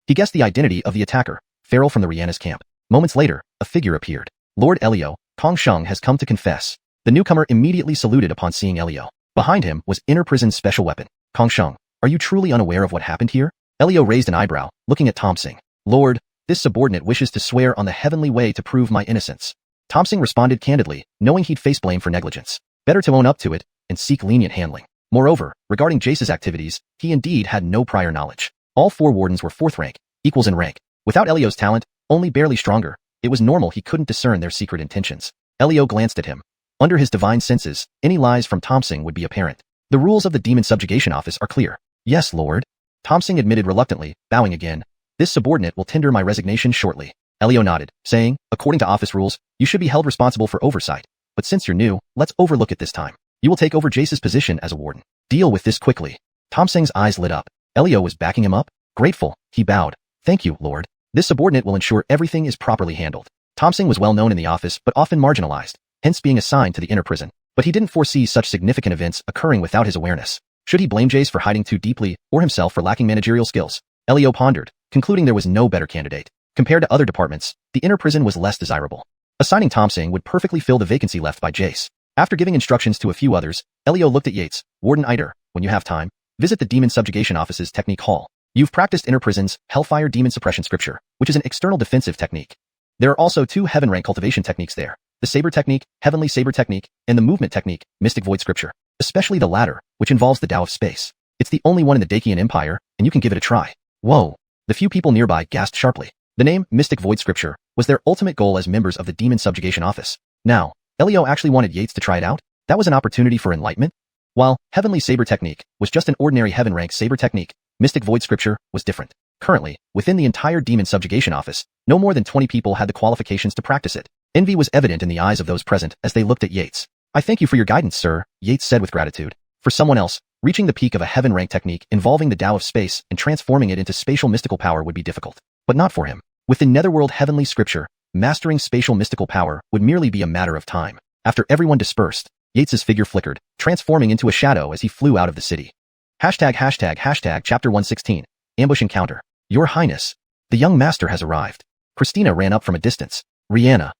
He guessed the identity of the attacker, Feral from the Rihanna's camp. Moments later, a figure appeared. "Lord Elio, Kong Sheng has come to confess." The newcomer immediately saluted upon seeing Elio. Behind him was Prison's special weapon. "Kong Sheng, are you truly unaware of what happened here?" Elio raised an eyebrow, looking at Thompson. "Lord, this subordinate wishes to swear on the heavenly way to prove my innocence." Thompson responded candidly, knowing he'd face blame for negligence. Better to own up to it and seek lenient handling. Moreover, regarding Jace's activities, he indeed had no prior knowledge. All 4 wardens were 4th rank, equals in rank. Without Elio's talent, only barely stronger, it was normal he couldn't discern their secret intentions. Elio glanced at him. Under his divine senses, any lies from Thompson would be apparent. "The rules of the Demon Subjugation Office are clear." "Yes, Lord." Thompson admitted reluctantly, bowing again. "This subordinate will tender my resignation shortly." Elio nodded, saying, "According to office rules, you should be held responsible for oversight. But since you're new, let's overlook it this time. You will take over Jace's position as a warden. Deal with this quickly." Thompson's eyes lit up. Elio was backing him up. Grateful, he bowed. "Thank you, Lord. This subordinate will ensure everything is properly handled." Thompson was well known in the office but often marginalized, hence being assigned to the inner prison. But he didn't foresee such significant events occurring without his awareness. Should he blame Jace for hiding too deeply, or himself for lacking managerial skills? Elio pondered, concluding there was no better candidate. Compared to other departments, the inner prison was less desirable. Assigning Thompson would perfectly fill the vacancy left by Jace. After giving instructions to a few others, Elio looked at Yates. "Warden Eider, when you have time, visit the Demon Subjugation Office's Technique Hall. You've practiced Inner Prison's Hellfire Demon Suppression Scripture, which is an external defensive technique. There are also 2 heaven rank cultivation techniques there. The Saber Technique, Heavenly Saber Technique, and the Movement Technique, Mystic Void Scripture. Especially the latter, which involves the Tao of Space. It's the only one in the Dacian Empire, and you can give it a try." Whoa! The few people nearby gasped sharply. The name, Mystic Void Scripture, was their ultimate goal as members of the Demon Subjugation Office. Now, Elio actually wanted Yates to try it out? That was an opportunity for enlightenment? While Heavenly Saber Technique was just an ordinary heaven rank saber technique, Mystic Void Scripture was different. Currently, within the entire Demon Subjugation Office, no more than 20 people had the qualifications to practice it. Envy was evident in the eyes of those present as they looked at Yates. "I thank you for your guidance, sir," Yates said with gratitude. For someone else, reaching the peak of a heaven rank technique involving the Tao of Space and transforming it into spatial mystical power would be difficult. But not for him. With the Netherworld Heavenly Scripture, mastering spatial mystical power would merely be a matter of time. After everyone dispersed, Yates's figure flickered, transforming into a shadow as he flew out of the city. Chapter 116. Ambush Encounter. "Your Highness, the young master has arrived." Christina ran up from a distance. Rihanna.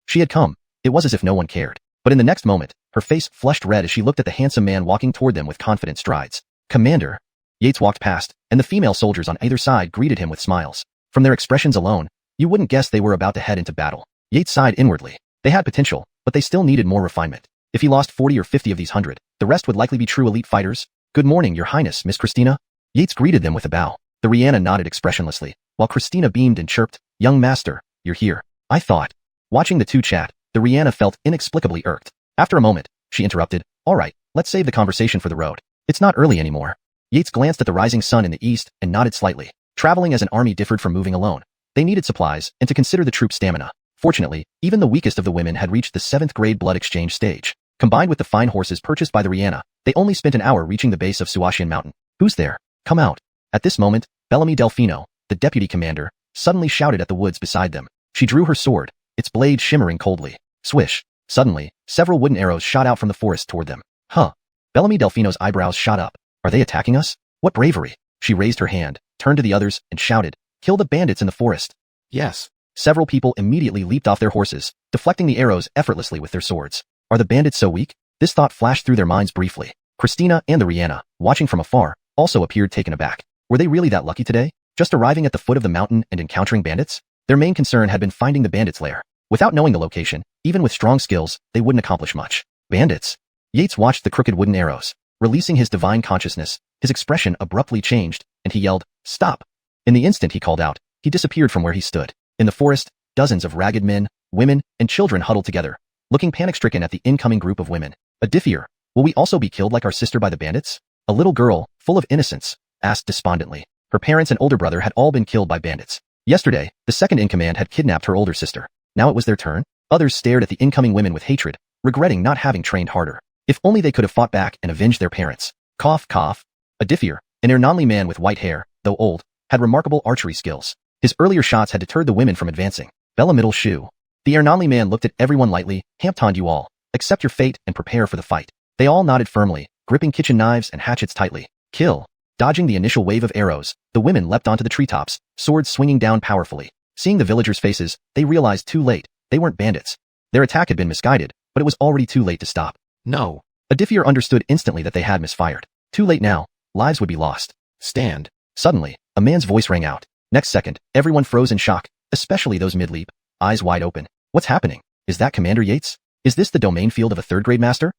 She had come. It was as if no one cared. But in the next moment, her face flushed red as she looked at the handsome man walking toward them with confident strides. "Commander." Yates walked past, and the female soldiers on either side greeted him with smiles. From their expressions alone, you wouldn't guess they were about to head into battle. Yates sighed inwardly. They had potential, but they still needed more refinement. If he lost 40 or 50 of these 100, the rest would likely be true elite fighters. "Good morning, Your Highness, Miss Christina." Yates greeted them with a bow. The Rihanna nodded expressionlessly, while Christina beamed and chirped, "Young master, you're here." I thought. Watching the two chat, the Rihanna felt inexplicably irked. After a moment, she interrupted, "All right, let's save the conversation for the road. It's not early anymore." Yates glanced at the rising sun in the east and nodded slightly. Traveling as an army differed from moving alone. They needed supplies and to consider the troops' stamina. Fortunately, even the weakest of the women had reached the 7th grade blood exchange stage. Combined with the fine horses purchased by the Rihanna, they only spent an hour reaching the base of Xianxia Mountain. "Who's there? Come out." At this moment, Bellamy Delfino, the deputy commander, suddenly shouted at the woods beside them. She drew her sword, its blade shimmering coldly. Swish. Suddenly, several wooden arrows shot out from the forest toward them. Huh. Bellamy Delfino's eyebrows shot up. Are they attacking us? What bravery. She raised her hand, turned to the others, and shouted, "Kill the bandits in the forest." Yes. Several people immediately leaped off their horses, deflecting the arrows effortlessly with their swords. Are the bandits so weak? This thought flashed through their minds briefly. Christina and the Rihanna, watching from afar, also appeared taken aback. Were they really that lucky today? Just arriving at the foot of the mountain and encountering bandits? Their main concern had been finding the bandits' lair. Without knowing the location, even with strong skills, they wouldn't accomplish much. Bandits? Yates watched the crooked wooden arrows. Releasing his divine consciousness, his expression abruptly changed, and he yelled, "Stop!" In the instant he called out, he disappeared from where he stood. In the forest, dozens of ragged men, women, and children huddled together, looking panic-stricken at the incoming group of women. "A diffier, will we also be killed like our sister by the bandits?" A little girl, full of innocence, asked despondently. Her parents and older brother had all been killed by bandits. Yesterday, the second-in-command had kidnapped her older sister. Now it was their turn. Others stared at the incoming women with hatred, regretting not having trained harder. If only they could have fought back and avenged their parents. Cough, cough. A diffier, an Ernonli man with white hair, though old, had remarkable archery skills. His earlier shots had deterred the women from advancing. Bella Middle Shoe. The Ernonli man looked at everyone lightly. Hampton you all. Accept your fate and prepare for the fight. They all nodded firmly, gripping kitchen knives and hatchets tightly. Kill. Dodging the initial wave of arrows, the women leapt onto the treetops, swords swinging down powerfully. Seeing the villagers' faces, they realized too late, they weren't bandits. Their attack had been misguided, but it was already too late to stop. No. A Diffier understood instantly that they had misfired. Too late now, lives would be lost. Stand. Suddenly, a man's voice rang out. Next second, everyone froze in shock, especially those mid-leap, eyes wide open. What's happening? Is that Commander Yates? Is this the domain field of a third-grade master?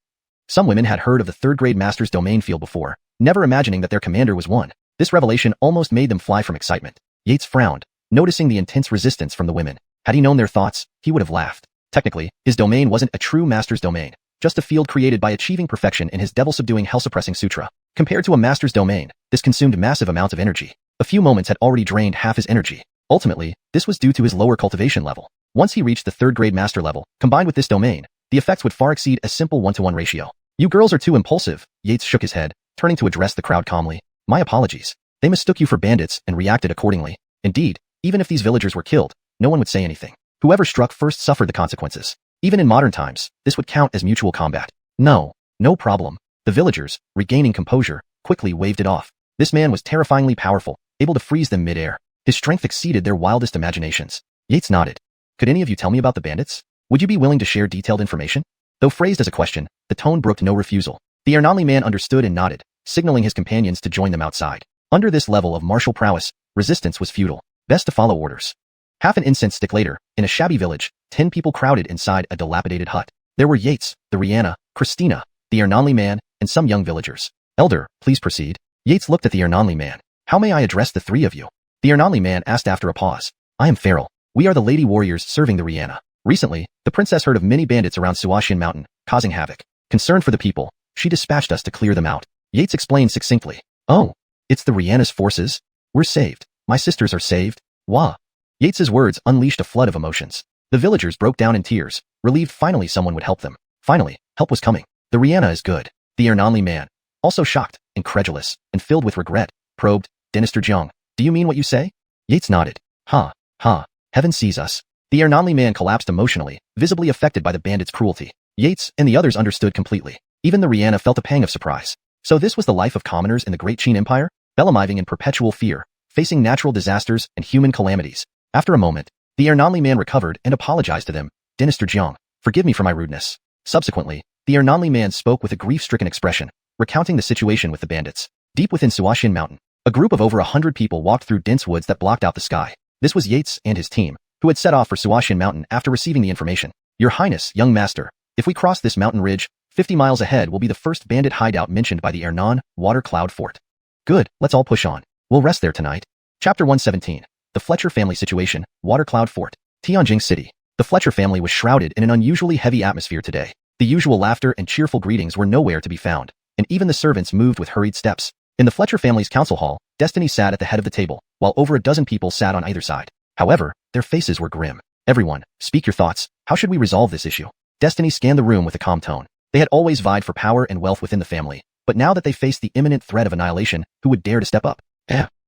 Some women had heard of the third-grade master's domain field before, never imagining that their commander was one. This revelation almost made them fly from excitement. Yates frowned, noticing the intense resistance from the women. Had he known their thoughts, he would have laughed. Technically, his domain wasn't a true master's domain, just a field created by achieving perfection in his devil-subduing hell-suppressing sutra. Compared to a master's domain, this consumed massive amounts of energy. A few moments had already drained half his energy. Ultimately, this was due to his lower cultivation level. Once he reached the third-grade master level, combined with this domain, the effects would far exceed a simple 1-to-1 ratio. You girls are too impulsive, Yates shook his head, turning to address the crowd calmly. My apologies. They mistook you for bandits and reacted accordingly. Indeed, even if these villagers were killed, no one would say anything. Whoever struck first suffered the consequences. Even in modern times, this would count as mutual combat. No problem. The villagers, regaining composure, quickly waved it off. This man was terrifyingly powerful, able to freeze them mid-air. His strength exceeded their wildest imaginations. Yates nodded. Could any of you tell me about the bandits? Would you be willing to share detailed information? Though phrased as a question, the tone brooked no refusal. The Ernonli man understood and nodded, signaling his companions to join them outside. Under this level of martial prowess, resistance was futile. Best to follow orders. Half an incense stick later, in a shabby village, 10 people crowded inside a dilapidated hut. There were Yates, the Rihanna, Christina, the Ernonli man, and some young villagers. Elder, please proceed. Yates looked at the Ernonli man. How may I address the three of you? The Ernonli man asked after a pause. I am Farrell. We are the lady warriors serving the Rihanna. Recently, the princess heard of many bandits around Xianxia Mountain, causing havoc. Concerned for the people, she dispatched us to clear them out. Yates explained succinctly. Oh, it's the Rihanna's forces? We're saved. My sisters are saved. Wah. Yates's words unleashed a flood of emotions. The villagers broke down in tears, relieved finally someone would help them. Finally, help was coming. The Rihanna is good. The Ernonli man, also shocked, incredulous, and filled with regret, probed, Dynasty Jiang, do you mean what you say? Yates nodded. Heaven sees us. The Ernonli man collapsed emotionally, visibly affected by the bandits' cruelty. Yates and the others understood completely. Even the Rihanna felt a pang of surprise. So this was the life of commoners in the Great Qian Empire? Bellamiving in perpetual fear, facing natural disasters and human calamities. After a moment, the Ernonli man recovered and apologized to them. Dynasty Jiang, forgive me for my rudeness. Subsequently, the Ernonli man spoke with a grief-stricken expression, recounting the situation with the bandits. Deep within Xianxia Mountain, a group of over 100 people walked through dense woods that blocked out the sky. This was Yates and his team, who had set off for Xianxia Mountain after receiving the information. Your Highness, young master, if we cross this mountain ridge, 50 miles ahead will be the first bandit hideout mentioned by the Ernon Water Cloud Fort. Good, let's all push on. We'll rest there tonight. Chapter 117. The Fletcher family situation, Water Cloud Fort. Tianjing City. The Fletcher family was shrouded in an unusually heavy atmosphere today. The usual laughter and cheerful greetings were nowhere to be found, and even the servants moved with hurried steps. In the Fletcher family's council hall, Destiny sat at the head of the table, while over a dozen people sat on either side. However, their faces were grim. Everyone, speak your thoughts. How should we resolve this issue? Destiny scanned the room with a calm tone. They had always vied for power and wealth within the family, but now that they faced the imminent threat of annihilation, who would dare to step up?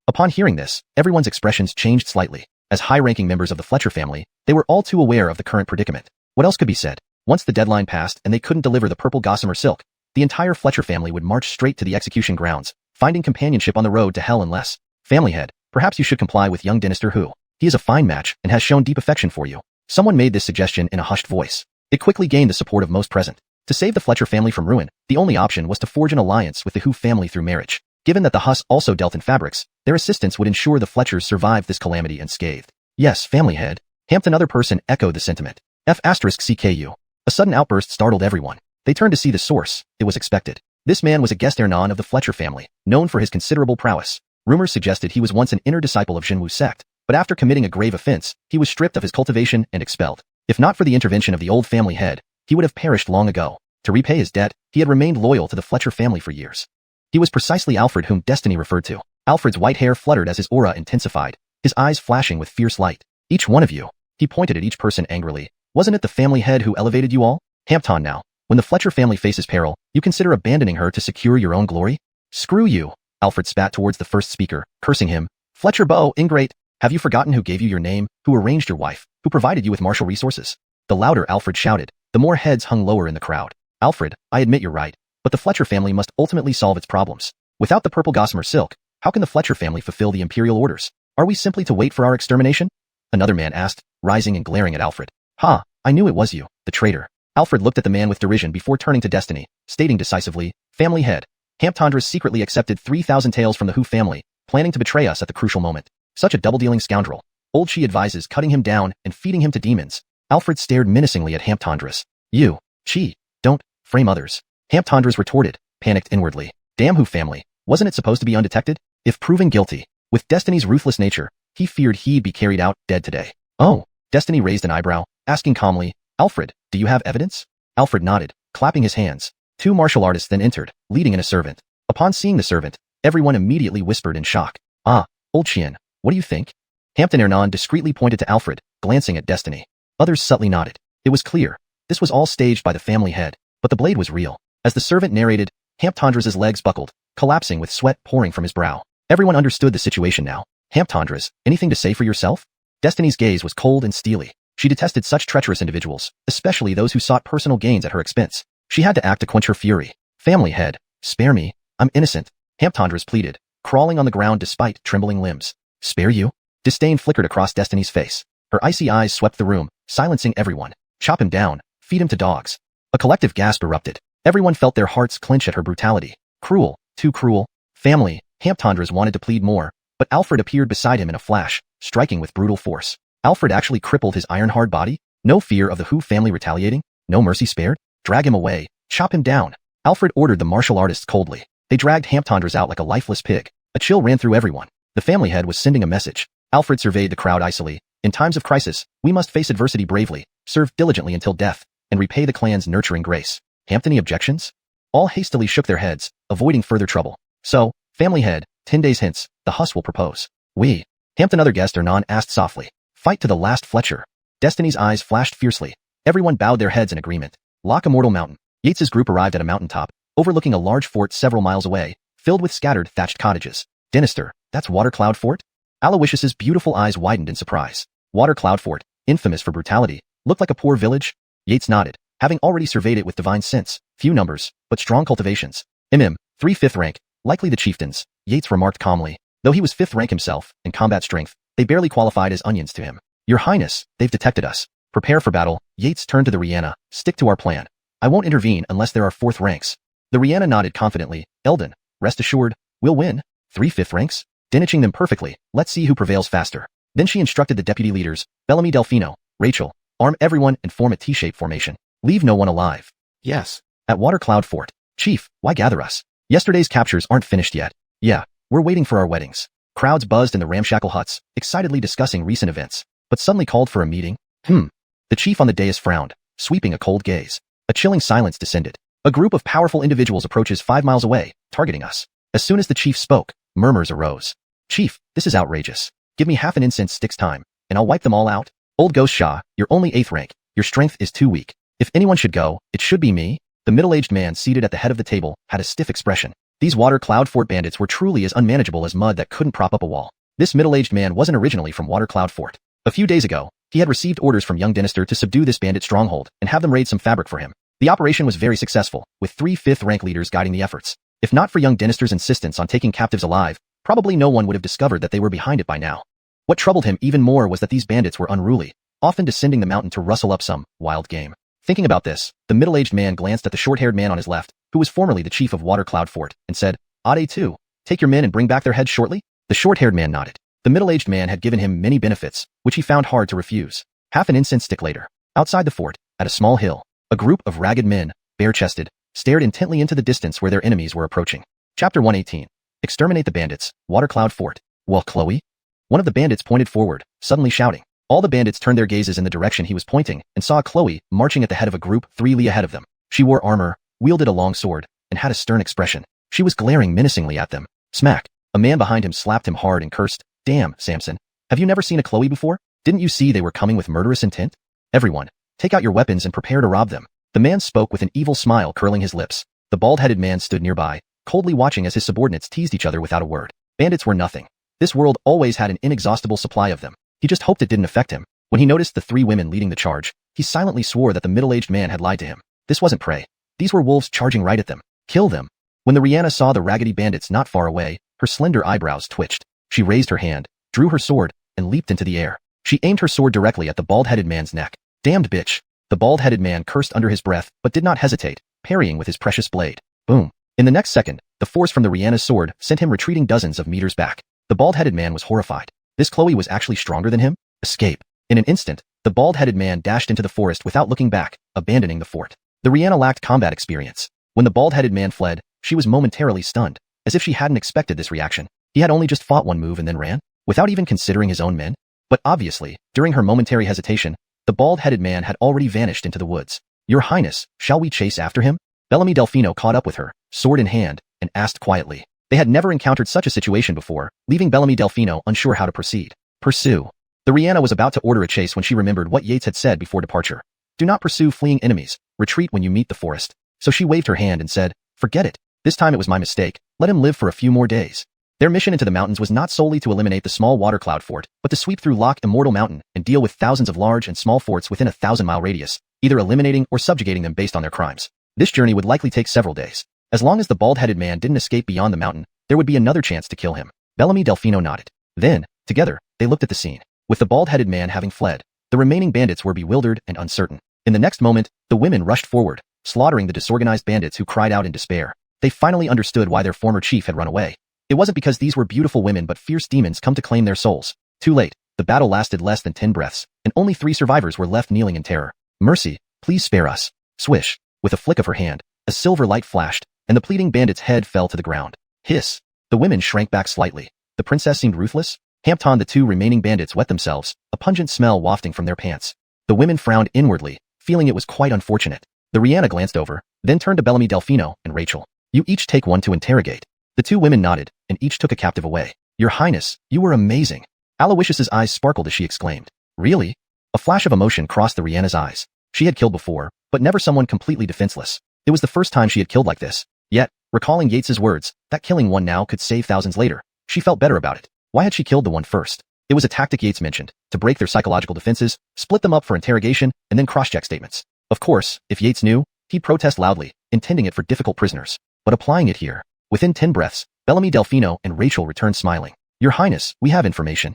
Upon hearing this, everyone's expressions changed slightly. As high-ranking members of the Fletcher family, they were all too aware of the current predicament. What else could be said? Once the deadline passed and they couldn't deliver the purple gossamer silk, the entire Fletcher family would march straight to the execution grounds, finding companionship on the road to hell unless. Family head, perhaps you should comply with young Dynasty Hu. He is a fine match and has shown deep affection for you. Someone made this suggestion in a hushed voice. It quickly gained the support of most present. To save the Fletcher family from ruin, the only option was to forge an alliance with the Hu family through marriage. Given that the Hus also dealt in fabrics, their assistance would ensure the Fletchers survived this calamity unscathed. Yes, family head. Hampton another person echoed the sentiment. F***CKU. A sudden outburst startled everyone. They turned to see the source. It was expected. This man was a guest Ernon of the Fletcher family, known for his considerable prowess. Rumors suggested he was once an inner disciple of Zhenwu sect, but after committing a grave offense, he was stripped of his cultivation and expelled. If not for the intervention of the old family head, he would have perished long ago. To repay his debt, he had remained loyal to the Fletcher family for years. He was precisely Alfred whom Destiny referred to. Alfred's white hair fluttered as his aura intensified, his eyes flashing with fierce light. Each one of you. He pointed at each person angrily. Wasn't it the family head who elevated you all? Hampton now. When the Fletcher family faces peril, you consider abandoning her to secure your own glory? Screw you. Alfred spat towards the first speaker, cursing him. Fletcher Bow, ingrate. Have you forgotten who gave you your name, who arranged your wife, who provided you with martial resources? The louder Alfred shouted, the more heads hung lower in the crowd. Alfred, I admit you're right, but the Fletcher family must ultimately solve its problems. Without the purple gossamer silk, how can the Fletcher family fulfill the imperial orders? Are we simply to wait for our extermination? Another man asked, rising and glaring at Alfred. Ha, I knew it was you, the traitor. Alfred looked at the man with derision before turning to Destiny, stating decisively, family head. Hamptondras secretly accepted 3,000 taels from the Hu family, planning to betray us at the crucial moment. Such a double-dealing scoundrel. Old Qi advises cutting him down and feeding him to demons. Alfred stared menacingly at Hamptondras. You, Qi, don't frame others. Hamptondras retorted, panicked inwardly. Damn Hu family, wasn't it supposed to be undetected? If proven guilty, with Destiny's ruthless nature, he feared he'd be carried out dead today. Oh, Destiny raised an eyebrow, asking calmly, Alfred, do you have evidence? Alfred nodded, clapping his hands. 2 martial artists then entered, leading in a servant. Upon seeing the servant, everyone immediately whispered in shock. Ah, old Qian, what do you think? Hampton Ernan discreetly pointed to Alfred, glancing at Destiny. Others subtly nodded. It was clear. This was all staged by the family head, but the blade was real. As the servant narrated, Hamptondras' legs buckled, collapsing with sweat pouring from his brow. Everyone understood the situation now. Hamptondras, anything to say for yourself? Destiny's gaze was cold and steely. She detested such treacherous individuals, especially those who sought personal gains at her expense. She had to act to quench her fury. Family head, spare me, I'm innocent, Hamptondras pleaded, crawling on the ground despite trembling limbs. Spare you? Disdain flickered across Destiny's face. Her icy eyes swept the room, silencing everyone. Chop him down, feed him to dogs. A collective gasp erupted. Everyone felt their hearts clench at her brutality. Cruel, too cruel. Family, Hamptondras wanted to plead more, but Alfred appeared beside him in a flash, striking with brutal force. Alfred actually crippled his iron-hard body? No fear of the Hu family retaliating? No mercy spared? Drag him away, chop him down. Alfred ordered the martial artists coldly. They dragged Hamptondras out like a lifeless pig. A chill ran through everyone. The family head was sending a message. Alfred surveyed the crowd icily. In times of crisis, we must face adversity bravely, serve diligently until death, and repay the clan's nurturing grace. Hampton, objections? All hastily shook their heads, avoiding further trouble. So, family head, 10 days hence, the Hus will propose. We. Hampton other guest Ernan asked softly. Fight to the last Fletcher. Destiny's eyes flashed fiercely. Everyone bowed their heads in agreement. Lock Immortal Mountain. Yates's group arrived at a mountaintop, overlooking a large fort several miles away, filled with scattered thatched cottages. Dinister, that's Watercloud Fort? Aloysius's beautiful eyes widened in surprise. Watercloud Fort, infamous for brutality, looked like a poor village? Yates nodded, having already surveyed it with divine sense. Few numbers, but strong cultivations. 3 5th rank, likely the chieftains, Yates remarked calmly. Though he was 5th rank himself, in combat strength, they barely qualified as onions to him. Your Highness, they've detected us. Prepare for battle. Yates turned to the Rihanna. Stick to our plan. I won't intervene unless there are 4th ranks. The Rihanna nodded confidently. Eldon, rest assured, we'll win. 3 5th ranks? Dinaching them perfectly. Let's see who prevails faster. Then she instructed the deputy leaders, Bellamy Delfino, Rachel, arm everyone and form a T-shaped formation. Leave no one alive. Yes. At Watercloud Fort. Chief, why gather us? Yesterday's captures aren't finished yet. Yeah, we're waiting for our weddings. Crowds buzzed in the ramshackle huts, excitedly discussing recent events, but suddenly called for a meeting. The chief on the dais frowned, sweeping a cold gaze. A chilling silence descended. A group of powerful individuals approaches 5 miles away, targeting us. As soon as the chief spoke, murmurs arose. Chief, this is outrageous. Give me half an incense stick's time, and I'll wipe them all out. Old Ghost Shah, you're only 8th rank. Your strength is too weak. If anyone should go, it should be me. The middle-aged man seated at the head of the table had a stiff expression. These Watercloud Fort bandits were truly as unmanageable as mud that couldn't prop up a wall. This middle-aged man wasn't originally from Watercloud Fort. A few days ago, he had received orders from young Dinister to subdue this bandit stronghold and have them raid some fabric for him. The operation was very successful, with 3 5th rank leaders guiding the efforts. If not for young Dinister's insistence on taking captives alive, probably no one would have discovered that they were behind it by now. What troubled him even more was that these bandits were unruly, often descending the mountain to rustle up some wild game. Thinking about this, the middle-aged man glanced at the short-haired man on his left, who was formerly the chief of Watercloud Fort, and said, Ade too, take your men and bring back their heads shortly? The short-haired man nodded. The middle-aged man had given him many benefits, which he found hard to refuse. Half an incense stick later, outside the fort, at a small hill, a group of ragged men, bare-chested, stared intently into the distance where their enemies were approaching. Chapter 118. Exterminate the bandits, Watercloud Fort. Well, Chloe? One of the bandits pointed forward, suddenly shouting. All the bandits turned their gazes in the direction he was pointing and saw Chloe marching at the head of a group 3 li ahead of them. She wore armor, wielded a long sword, and had a stern expression. She was glaring menacingly at them. Smack. A man behind him slapped him hard and cursed. Damn, Samson. Have you never seen a Chloe before? Didn't you see they were coming with murderous intent? Everyone, take out your weapons and prepare to rob them. The man spoke with an evil smile curling his lips. The bald-headed man stood nearby, coldly watching as his subordinates teased each other without a word. Bandits were nothing. This world always had an inexhaustible supply of them. He just hoped it didn't affect him. When he noticed the 3 women leading the charge, he silently swore that the middle-aged man had lied to him. This wasn't prey. These were wolves charging right at them. Kill them. When the Rihanna saw the raggedy bandits not far away, her slender eyebrows twitched. She raised her hand, drew her sword, and leaped into the air. She aimed her sword directly at the bald-headed man's neck. Damned bitch. The bald-headed man cursed under his breath, but did not hesitate, parrying with his precious blade. Boom. In the next second, the force from the Rihanna's sword sent him retreating dozens of meters back. The bald-headed man was horrified. This Chloe was actually stronger than him? Escape. In an instant, the bald-headed man dashed into the forest without looking back, abandoning the fort. The Rihanna lacked combat experience. When the bald-headed man fled, she was momentarily stunned, as if she hadn't expected this reaction. He had only just fought one move and then ran, without even considering his own men. But obviously, during her momentary hesitation, the bald-headed man had already vanished into the woods. Your Highness, shall we chase after him? Bellamy Delfino caught up with her, sword in hand, and asked quietly. They had never encountered such a situation before, leaving Bellamy Delfino unsure how to proceed. Pursue. The Rihanna was about to order a chase when she remembered what Yates had said before departure. Do not pursue fleeing enemies, retreat when you meet the forest. So she waved her hand and said, forget it. This time it was my mistake, let him live for a few more days. Their mission into the mountains was not solely to eliminate the small water cloud fort, but to sweep through Loch Immortal Mountain and deal with thousands of large and small forts within a 1,000-mile radius, either eliminating or subjugating them based on their crimes. This journey would likely take several days. As long as the bald-headed man didn't escape beyond the mountain, there would be another chance to kill him. Bellamy Delfino nodded. Then, together, they looked at the scene. With the bald-headed man having fled, the remaining bandits were bewildered and uncertain. In the next moment, the women rushed forward, slaughtering the disorganized bandits who cried out in despair. They finally understood why their former chief had run away. It wasn't because these were beautiful women but fierce demons come to claim their souls. Too late, the battle lasted less than 10 breaths, and only 3 survivors were left kneeling in terror. Mercy, please spare us. Swish. With a flick of her hand, a silver light flashed, and the pleading bandit's head fell to the ground. Hiss. The women shrank back slightly. The princess seemed ruthless. Hampton, the 2 remaining bandits wet themselves, a pungent smell wafting from their pants. The women frowned inwardly, feeling it was quite unfortunate. The Rihanna glanced over, then turned to Bellamy Delfino and Rachel. You each take one to interrogate. The 2 women nodded, and each took a captive away. Your Highness, you were amazing. Aloysius's eyes sparkled as she exclaimed. Really? A flash of emotion crossed the Rihanna's eyes. She had killed before, but never someone completely defenseless. It was the first time she had killed like this. Yet, recalling Yates's words, that killing one now could save thousands later, she felt better about it. Why had she killed the one first? It was a tactic Yates mentioned, to break their psychological defenses, split them up for interrogation, and then cross-check statements. Of course, if Yates knew, he'd protest loudly, intending it for difficult prisoners. But applying it here. Within 10 breaths, Bellamy Delfino and Rachel returned smiling. Your Highness, we have information.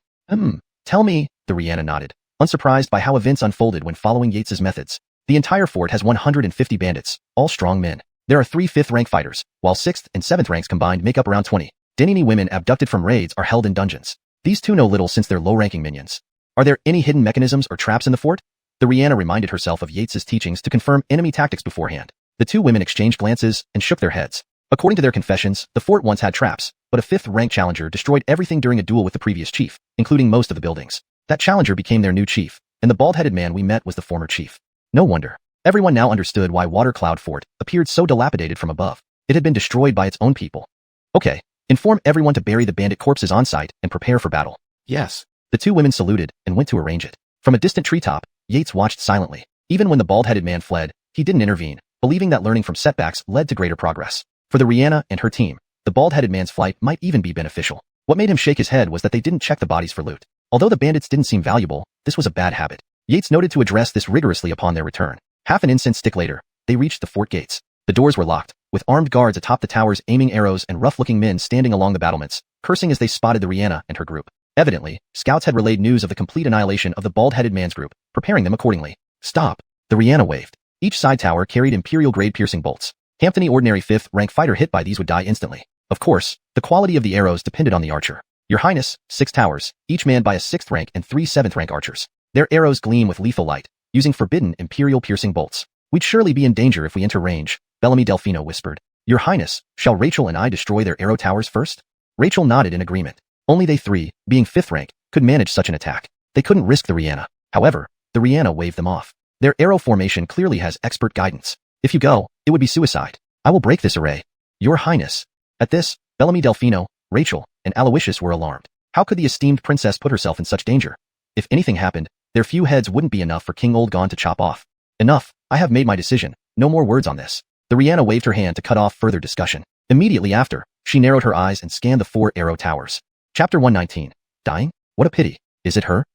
Tell me, the Rihanna nodded, unsurprised by how events unfolded when following Yates's methods. The entire fort has 150 bandits, all strong men. There are 3 5th-rank fighters, while 6th and 7th ranks combined make up around 20. Dynasty women abducted from raids are held in dungeons. These 2 know little since they're low-ranking minions. Are there any hidden mechanisms or traps in the fort? The Rihanna reminded herself of Yates's teachings to confirm enemy tactics beforehand. The 2 women exchanged glances and shook their heads. According to their confessions, the fort once had traps, but a 5th-rank challenger destroyed everything during a duel with the previous chief, including most of the buildings. That challenger became their new chief, and the bald-headed man we met was the former chief. No wonder. Everyone now understood why Water Cloud Fort appeared so dilapidated from above. It had been destroyed by its own people. Okay, inform everyone to bury the bandit corpses on site and prepare for battle. Yes. The 2 women saluted and went to arrange it. From a distant treetop, Yates watched silently. Even when the bald-headed man fled, he didn't intervene, believing that learning from setbacks led to greater progress. For the Rihanna and her team, the bald-headed man's flight might even be beneficial. What made him shake his head was that they didn't check the bodies for loot. Although the bandits didn't seem valuable, this was a bad habit. Yates noted to address this rigorously upon their return. Half an incense stick later, they reached the fort gates. The doors were locked, with armed guards atop the towers aiming arrows and rough-looking men standing along the battlements, cursing as they spotted the Rihanna and her group. Evidently, scouts had relayed news of the complete annihilation of the bald-headed man's group, preparing them accordingly. Stop! The Rihanna waved. Each side tower carried Imperial-grade piercing bolts. Hampton, ordinary 5th-rank fighter hit by these would die instantly. Of course, the quality of the arrows depended on the archer. Your Highness, 6 towers, each manned by a 6th rank and 3 7th-rank archers. Their arrows gleam with lethal light, using forbidden Imperial piercing bolts. We'd surely be in danger if we enter range, Bellamy Delfino whispered. Your Highness, shall Rachel and I destroy their arrow towers first? Rachel nodded in agreement. Only they 3, being 5th rank, could manage such an attack. They couldn't risk the Rihanna. However, the Rihanna waved them off. Their arrow formation clearly has expert guidance. If you go, it would be suicide. I will break this array. Your Highness. At this, Bellamy Delfino, Rachel, and Aloysius were alarmed. How could the esteemed princess put herself in such danger? If anything happened, their few heads wouldn't be enough for King Old Gone to chop off. Enough, I have made my decision. No more words on this. The Rihanna waved her hand to cut off further discussion. Immediately after, she narrowed her eyes and scanned the 4 arrow towers. Chapter 119. Dying? What a pity. Is it her?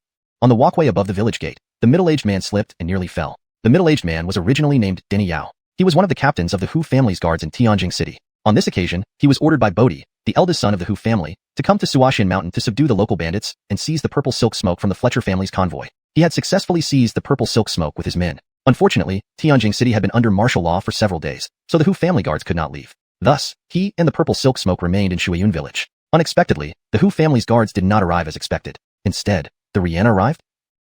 On the walkway above the village gate, the middle-aged man slipped and nearly fell. The middle-aged man was originally named Dynasty. He was one of the captains of the Hu family's guards in Tianjin City. On this occasion, he was ordered by Bodhi, the eldest son of the Hu family, to come to Suaxian Mountain to subdue the local bandits and seize the purple silk smoke from the Fletcher family's convoy. He had successfully seized the purple silk smoke with his men. Unfortunately, Tianjin City had been under martial law for several days, so the Hu family guards could not leave. Thus, he and the purple silk smoke remained in Shuiyun village. Unexpectedly, the Hu family's guards did not arrive as expected. Instead, the Rihanna arrived?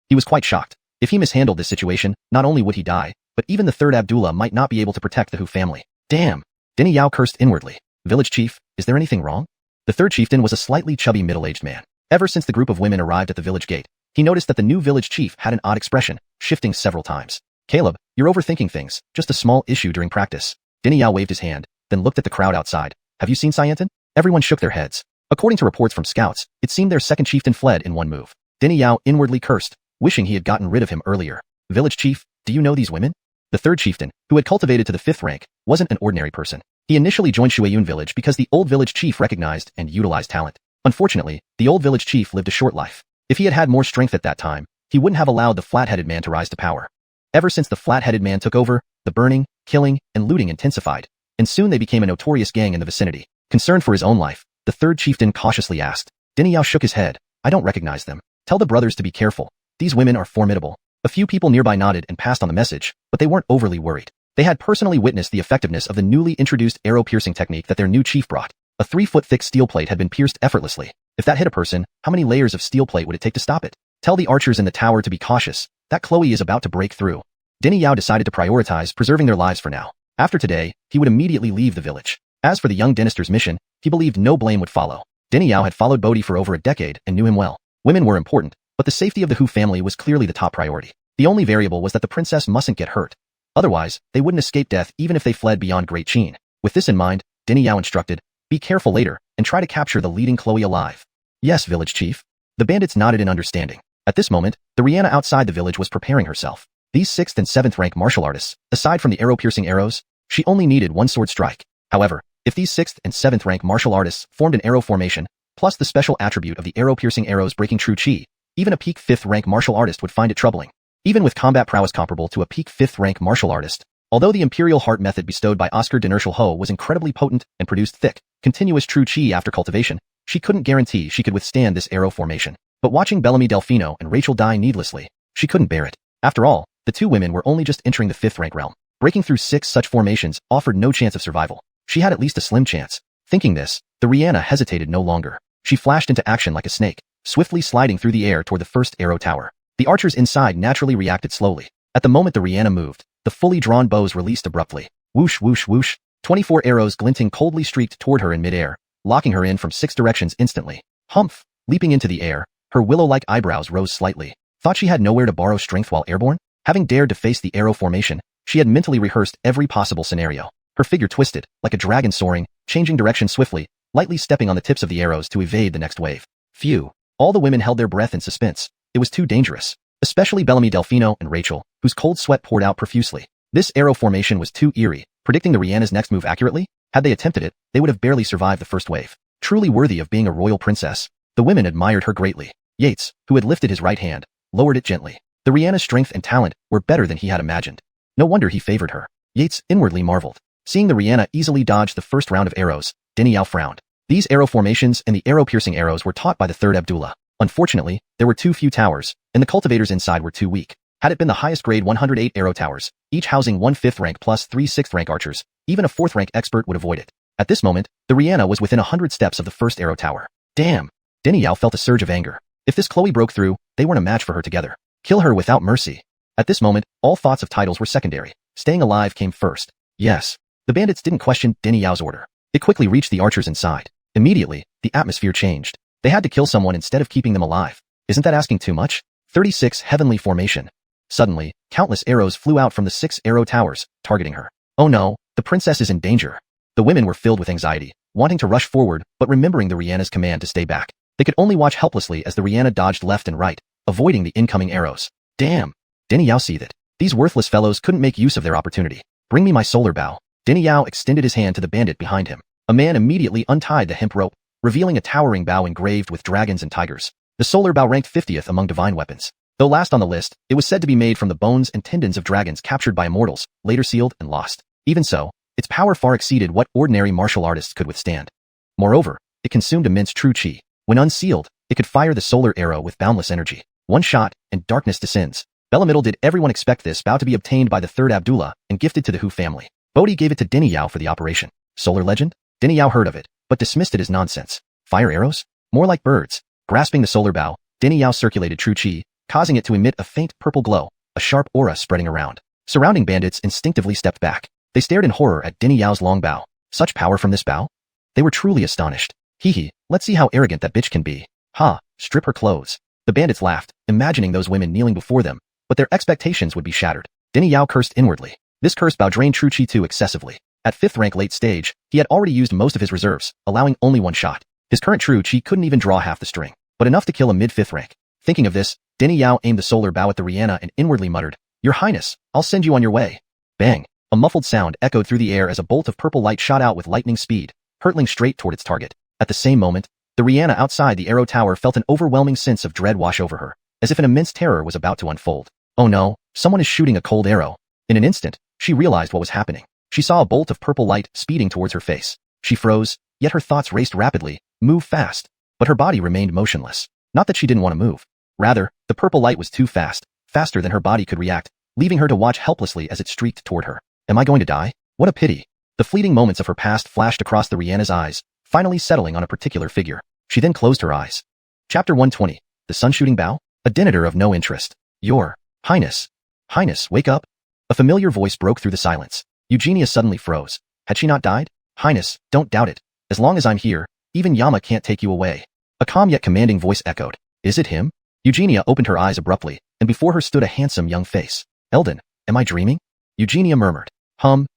He was quite shocked. If he mishandled this situation, not only would he die, but even the third Abdullah might not be able to protect the Hu family. Damn! Denny Yao cursed inwardly. Village chief, is there anything wrong? The third chieftain was a slightly chubby middle-aged man. Ever since the group of women arrived at the village gate, he noticed that the new village chief had an odd expression, shifting several times. Caleb, you're overthinking things, just a small issue during practice. Denny Yao waved his hand, then looked at the crowd outside. Have you seen Xianxia? Everyone shook their heads. According to reports from scouts, it seemed their second chieftain fled in one move. Denny Yao inwardly cursed, wishing he had gotten rid of him earlier. Village chief, do you know these women? The third chieftain, who had cultivated to the 5th rank, wasn't an ordinary person. He initially joined Shuiyun village because the old village chief recognized and utilized talent. Unfortunately, the old village chief lived a short life. If he had had more strength at that time, he wouldn't have allowed the flat-headed man to rise to power. Ever since the flat-headed man took over, the burning, killing, and looting intensified, and soon they became a notorious gang in the vicinity. Concerned for his own life, the third chieftain cautiously asked. Denny Yao shook his head. I don't recognize them. Tell the brothers to be careful. These women are formidable. A few people nearby nodded and passed on the message, but they weren't overly worried. They had personally witnessed the effectiveness of the newly introduced arrow-piercing technique that their new chief brought. A 3-foot-thick steel plate had been pierced effortlessly. If that hit a person, how many layers of steel plate would it take to stop it? Tell the archers in the tower to be cautious. That Chloe is about to break through. Denny Yao decided to prioritize preserving their lives for now. After today, he would immediately leave the village. As for the young dynaster's mission, he believed no blame would follow. Denny Yao had followed Bodhi for over a decade and knew him well. Women were important, but the safety of the Hu family was clearly the top priority. The only variable was that the princess mustn't get hurt. Otherwise, they wouldn't escape death even if they fled beyond Great Qian. With this in mind, Denny Yao instructed, be careful later, and try to capture the leading Chloe alive. Yes, village chief. The bandits nodded in understanding. At this moment, the Rihanna outside the village was preparing herself. These 6th and 7th rank martial artists, aside from the arrow-piercing arrows, she only needed one sword strike. However, if these 6th and 7th rank martial artists formed an arrow formation, plus the special attribute of the arrow-piercing arrows breaking true chi, even a peak 5th rank martial artist would find it troubling. Even with combat prowess comparable to a peak 5th rank martial artist, although the Imperial Heart method bestowed by Oscar de Nerschel Ho was incredibly potent and produced thick, continuous true chi after cultivation, she couldn't guarantee she could withstand this arrow formation. But watching Bellamy Delfino and Rachel die needlessly, she couldn't bear it. After all, the two women were only just entering the 5th rank realm. Breaking through 6 such formations offered no chance of survival. She had at least a slim chance. Thinking this, the Rihanna hesitated no longer. She flashed into action like a snake, swiftly sliding through the air toward the first arrow tower. The archers inside naturally reacted slowly. At the moment the Rihanna moved, the fully drawn bows released abruptly. Whoosh whoosh whoosh. 24 arrows glinting coldly streaked toward her in midair, locking her in from 6 directions instantly. Humph! Leaping into the air, her willow-like eyebrows rose slightly. Thought she had nowhere to borrow strength while airborne? Having dared to face the arrow formation, she had mentally rehearsed every possible scenario. Her figure twisted, like a dragon soaring, changing direction swiftly, lightly stepping on the tips of the arrows to evade the next wave. Phew! All the women held their breath in suspense. It was too dangerous. Especially Bellamy Delfino and Rachel, whose cold sweat poured out profusely. This arrow formation was too eerie. Predicting the Rihanna's next move accurately? Had they attempted it, they would have barely survived the first wave. Truly worthy of being a royal princess. The women admired her greatly. Yates, who had lifted his right hand, lowered it gently. The Rihanna's strength and talent were better than he had imagined. No wonder he favored her. Yates inwardly marveled. Seeing the Rihanna easily dodge the first round of arrows, Denny Yao frowned. These arrow formations and the arrow-piercing arrows were taught by the third Abdullah. Unfortunately, there were too few towers, and the cultivators inside were too weak. Had it been the highest grade 108 arrow towers, each housing 1 5th rank plus 3 6th rank archers, even a 4th rank expert would avoid it. At this moment, the Rihanna was within 100 steps of the first arrow tower. Damn! Denny Yao felt a surge of anger. If this Chloe broke through, they weren't a match for her together. Kill her without mercy. At this moment, all thoughts of titles were secondary. Staying alive came first. Yes. The bandits didn't question Denny Yao's order. It quickly reached the archers inside. Immediately, the atmosphere changed. They had to kill someone instead of keeping them alive. Isn't that asking too much? 36 Heavenly Formation. Suddenly, countless arrows flew out from the 6 arrow towers, targeting her. Oh no, the princess is in danger. The women were filled with anxiety, wanting to rush forward but remembering the Rihanna's command to stay back. They could only watch helplessly as the Rihanna dodged left and right, avoiding the incoming arrows. Damn! Denny Yao seethed. These worthless fellows couldn't make use of their opportunity. Bring me my solar bow. Denny Yao extended his hand to the bandit behind him. A man immediately untied the hemp rope, revealing a towering bow engraved with dragons and tigers. The solar bow ranked 50th among divine weapons. Though last on the list, it was said to be made from the bones and tendons of dragons captured by immortals, later sealed and lost. Even so, its power far exceeded what ordinary martial artists could withstand. Moreover, it consumed immense true qi. When unsealed, it could fire the solar arrow with boundless energy. One shot, and darkness descends. Little did everyone expect this bow to be obtained by the third Abdullah and gifted to the Hu family. Bodhi gave it to Dini Yao for the operation. Solar legend? Dini Yao heard of it, but dismissed it as nonsense. Fire arrows? More like birds. Grasping the solar bow, Dini Yao circulated true qi, causing it to emit a faint purple glow, a sharp aura spreading around. Surrounding bandits instinctively stepped back. They stared in horror at Dini Yao's long bow. Such power from this bow? They were truly astonished. Hee, let's see how arrogant that bitch can be. Ha, strip her clothes. The bandits laughed, imagining those women kneeling before them, but their expectations would be shattered. Dini Yao cursed inwardly. This cursed bow drained true qi too excessively. At 5th rank late stage, he had already used most of his reserves, allowing only one shot. His current true qi couldn't even draw half the string, but enough to kill a mid-5th rank. Thinking of this, Dini Yao aimed the solar bow at the Rihanna and inwardly muttered, "Your Highness, I'll send you on your way." Bang! A muffled sound echoed through the air as a bolt of purple light shot out with lightning speed, hurtling straight toward its target. At the same moment, the Rihanna outside the arrow tower felt an overwhelming sense of dread wash over her, as if an immense terror was about to unfold. Oh no, someone is shooting a cold arrow. In an instant, she realized what was happening. She saw a bolt of purple light speeding towards her face. She froze, yet her thoughts raced rapidly, move fast, but her body remained motionless. Not that she didn't want to move. Rather, the purple light was too fast, faster than her body could react, leaving her to watch helplessly as it streaked toward her. Am I going to die? What a pity. The fleeting moments of her past flashed across the Rihanna's eyes, finally settling on a particular figure. She then closed her eyes. Chapter 120. The Sun-Shooting Bow? A denitor of no interest. Your Highness. Highness, wake up. A familiar voice broke through the silence. Eugenia suddenly froze. Had she not died? Highness, don't doubt it. As long as I'm here, even Yama can't take you away. A calm yet commanding voice echoed. Is it him? Eugenia opened her eyes abruptly, and before her stood a handsome young face. Eldon, am I dreaming? Eugenia murmured.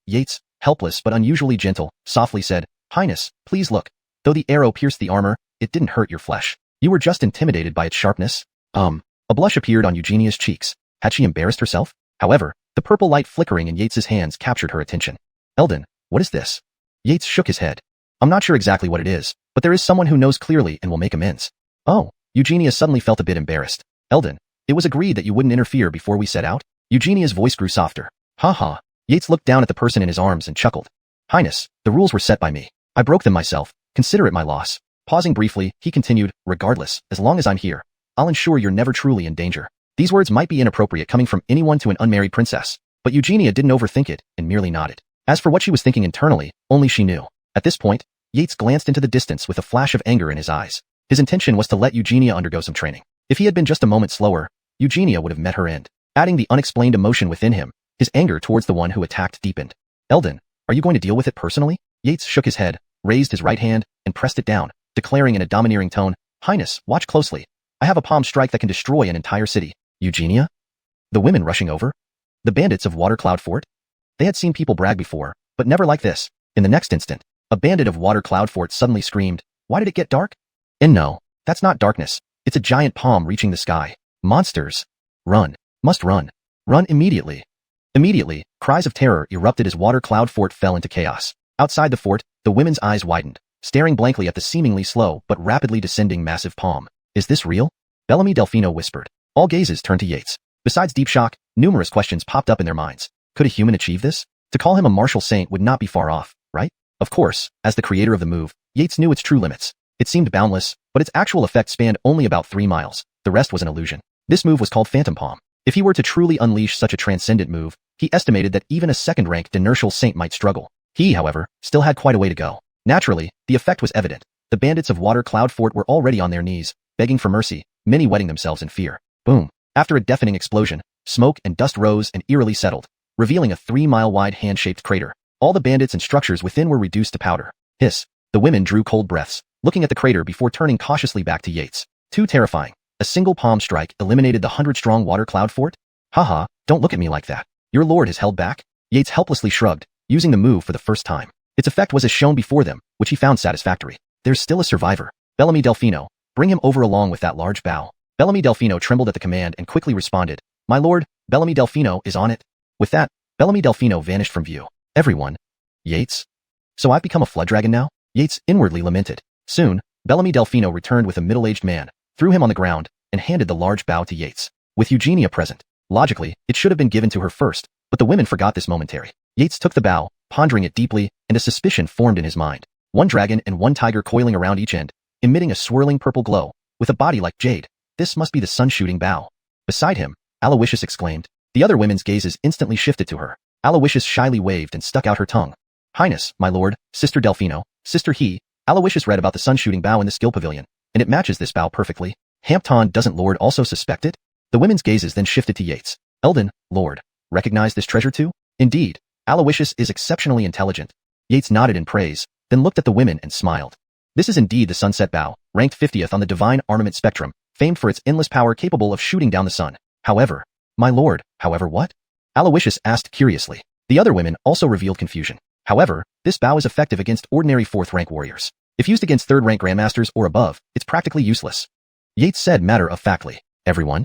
Yates, helpless but unusually gentle, softly said, Highness, please look. Though the arrow pierced the armor, it didn't hurt your flesh. You were just intimidated by its sharpness. A blush appeared on Eugenia's cheeks. Had she embarrassed herself? However, the purple light flickering in Yates's hands captured her attention. Eldon, what is this? Yates shook his head. I'm not sure exactly what it is, but there is someone who knows clearly and will make amends. Oh, Eugenia suddenly felt a bit embarrassed. Eldon, it was agreed that you wouldn't interfere before we set out? Eugenia's voice grew softer. Ha. Yates looked down at the person in his arms and chuckled. Highness, the rules were set by me. I broke them myself. Consider it my loss. Pausing briefly, he continued, regardless, as long as I'm here, I'll ensure you're never truly in danger. These words might be inappropriate coming from anyone to an unmarried princess, but Eugenia didn't overthink it and merely nodded. As for what she was thinking internally, only she knew. At this point, Yates glanced into the distance with a flash of anger in his eyes. His intention was to let Eugenia undergo some training. If he had been just a moment slower, Eugenia would have met her end. Adding the unexplained emotion within him, his anger towards the one who attacked deepened. Eldon, are you going to deal with it personally? Yates shook his head, raised his right hand, and pressed it down, declaring in a domineering tone, Highness, watch closely. I have a palm strike that can destroy an entire city. Eugenia? The women rushing over? The bandits of Water Cloud Fort? They had seen people brag before, but never like this. In the next instant, a bandit of Water Cloud Fort suddenly screamed, Why did it get dark? And no, that's not darkness. It's a giant palm reaching the sky. Monsters. Run. Must run. Run immediately. Immediately, cries of terror erupted as Water Cloud Fort fell into chaos. Outside the fort, the women's eyes widened, staring blankly at the seemingly slow but rapidly descending massive palm. Is this real? Bellamy Delfino whispered. All gazes turned to Yates. Besides deep shock, numerous questions popped up in their minds. Could a human achieve this? To call him a martial saint would not be far off, right? Of course, as the creator of the move, Yates knew its true limits. It seemed boundless, but its actual effect spanned only about 3 miles. The rest was an illusion. This move was called Phantom Palm. If he were to truly unleash such a transcendent move, he estimated that even a second-ranked inertial saint might struggle. He, however, still had quite a way to go. Naturally, the effect was evident. The bandits of Water Cloud Fort were already on their knees, begging for mercy, many wetting themselves in fear. Boom. After a deafening explosion, smoke and dust rose and eerily settled, revealing a 3-mile-wide hand-shaped crater. All the bandits and structures within were reduced to powder. Hiss. The women drew cold breaths, looking at the crater before turning cautiously back to Yates. Too terrifying. A single palm strike eliminated the 100-strong Water Cloud Fort? Haha, don't look at me like that. Your lord has held back? Yates helplessly shrugged, using the move for the first time. Its effect was as shown before them, which he found satisfactory. There's still a survivor. Bellamy Delfino, bring him over along with that large bow. Bellamy Delfino trembled at the command and quickly responded, My lord, Bellamy Delfino is on it. With that, Bellamy Delfino vanished from view. Everyone. Yates? So I've become a flood dragon now? Yates inwardly lamented. Soon, Bellamy Delfino returned with a middle-aged man, threw him on the ground, and handed the large bow to Yates. with Eugenia present. Logically, it should have been given to her first, but the women forgot this momentary. Yates took the bow, pondering it deeply, and a suspicion formed in his mind. One dragon and one tiger coiling around each end, emitting a swirling purple glow, with a body like jade. This must be the sun-shooting bow. Beside him, Aloysius exclaimed. The other women's gazes instantly shifted to her. Aloysius shyly waved and stuck out her tongue. Highness, my lord, Sister Delphino, Sister He. Aloysius read about the sun-shooting bow in the skill pavilion, and it matches this bow perfectly. Hampton, doesn't Lord also suspect it? The women's gazes then shifted to Yates. Eldon, Lord, recognize this treasure too? Indeed, Aloysius is exceptionally intelligent. Yates nodded in praise, then looked at the women and smiled. This is indeed the sunset bow, ranked 50th on the divine armament spectrum, famed for its endless power capable of shooting down the sun. However, my lord, however what? Aloysius asked curiously. The other women also revealed confusion. However, this bow is effective against ordinary 4th-rank warriors. If used against 3rd-rank grandmasters or above, it's practically useless. Yates said matter-of-factly. Everyone?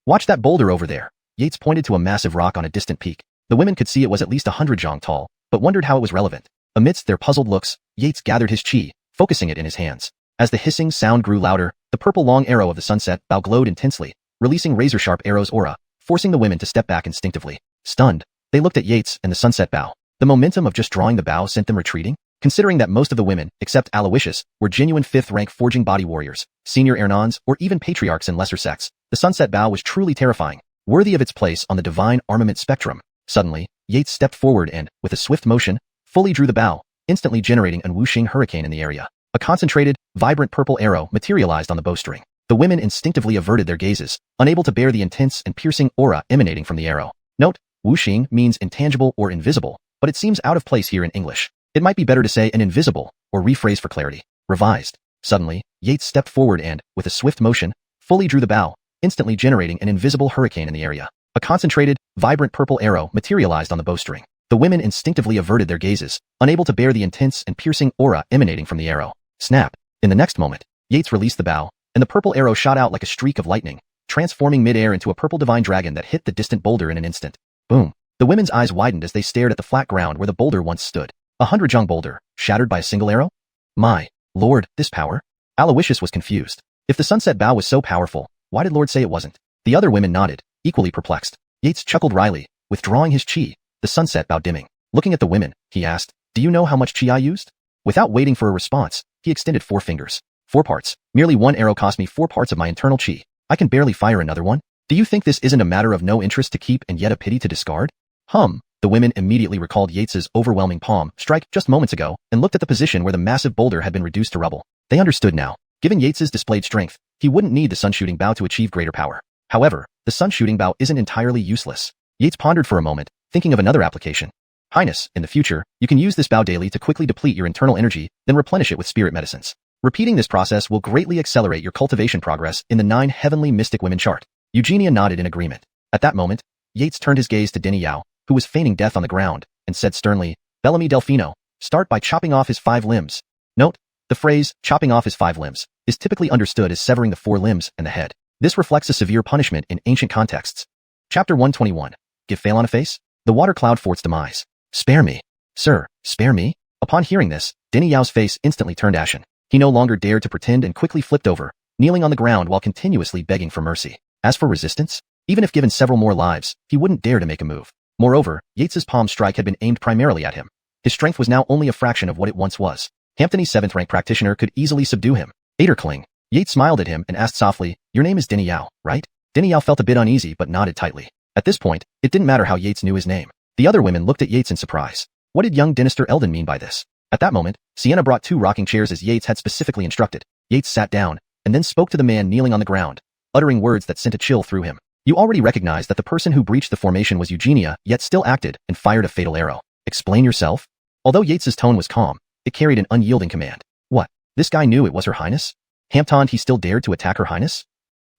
Watch that boulder over there. Yates pointed to a massive rock on a distant peak. The women could see it was at least 100 zhang tall, but wondered how it was relevant. Amidst their puzzled looks, Yates gathered his chi, focusing it in his hands. As the hissing sound grew louder, the purple long arrow of the sunset bow glowed intensely, releasing razor-sharp arrows aura, forcing the women to step back instinctively. Stunned, they looked at Yates and the sunset bow. The momentum of just drawing the bow sent them retreating. Considering that most of the women, except Aloysius, were genuine 5th-rank forging body warriors, senior Ernons, or even patriarchs in lesser sects, the sunset bow was truly terrifying, worthy of its place on the divine armament spectrum. Suddenly, Yates stepped forward and, with a swift motion, fully drew the bow, instantly generating a whooshing hurricane in the area. A concentrated, vibrant purple arrow materialized on the bowstring. The women instinctively averted their gazes, unable to bear the intense and piercing aura emanating from the arrow. Note, whooshing means intangible or invisible, but it seems out of place here in English. It might be better to say an invisible, or rephrase for clarity. Revised. Suddenly, Yates stepped forward and, with a swift motion, fully drew the bow, instantly generating an invisible hurricane in the area. A concentrated, vibrant purple arrow materialized on the bowstring. The women instinctively averted their gazes, unable to bear the intense and piercing aura emanating from the arrow. Snap. In the next moment, Yates released the bow, and the purple arrow shot out like a streak of lightning, transforming mid-air into a purple divine dragon that hit the distant boulder in an instant. Boom. The women's eyes widened as they stared at the flat ground where the boulder once stood. 100 zhang boulder, shattered by a single arrow? My lord, this power? Aloysius was confused. If the sunset bow was so powerful, why did Lord say it wasn't? The other women nodded, equally perplexed. Yates chuckled wryly, withdrawing his chi, the sunset bow dimming. Looking at the women, he asked, do you know how much chi I used? Without waiting for a response, he extended 4 fingers. 4 parts. Merely one arrow cost me 4 parts of my internal chi. I can barely fire another one. Do you think this isn't a matter of no interest to keep and yet a pity to discard? The women immediately recalled Yates's overwhelming palm strike just moments ago and looked at the position where the massive boulder had been reduced to rubble. They understood now. Given Yates's displayed strength, he wouldn't need the sun-shooting bow to achieve greater power. However, the sun-shooting bow isn't entirely useless. Yates pondered for a moment, thinking of another application. Highness, in the future, you can use this bow daily to quickly deplete your internal energy, then replenish it with spirit medicines. Repeating this process will greatly accelerate your cultivation progress in the 9 heavenly mystic women chart. Eugenia nodded in agreement. At that moment, Yates turned his gaze to Denny Yao, who was feigning death on the ground, and said sternly, Bellamy Delfino, start by chopping off his 5 limbs. Note, the phrase, chopping off his 5 limbs, is typically understood as severing the 4 limbs and the head. This reflects a severe punishment in ancient contexts. Chapter 121. Give Phelan a face? The water cloud fort's demise. Spare me. Sir, spare me? Upon hearing this, Denny Yao's face instantly turned ashen. He no longer dared to pretend and quickly flipped over, kneeling on the ground while continuously begging for mercy. As for resistance, even if given several more lives, he wouldn't dare to make a move. Moreover, Yates's palm strike had been aimed primarily at him. His strength was now only a fraction of what it once was. Hampton's 7th-rank practitioner could easily subdue him. Aderkling. Yates smiled at him and asked softly, your name is Denny Yao, right? Denny Yao felt a bit uneasy but nodded tightly. At this point, it didn't matter how Yates knew his name. The other women looked at Yates in surprise. What did young Dynasty Eldon mean by this? At that moment, Sienna brought 2 rocking chairs as Yates had specifically instructed. Yates sat down, and then spoke to the man kneeling on the ground, uttering words that sent a chill through him. You already recognize that the person who breached the formation was Eugenia, yet still acted and fired a fatal arrow. Explain yourself? Although Yates's tone was calm, it carried an unyielding command. What? This guy knew it was Her Highness? Hampton, he still dared to attack Her Highness?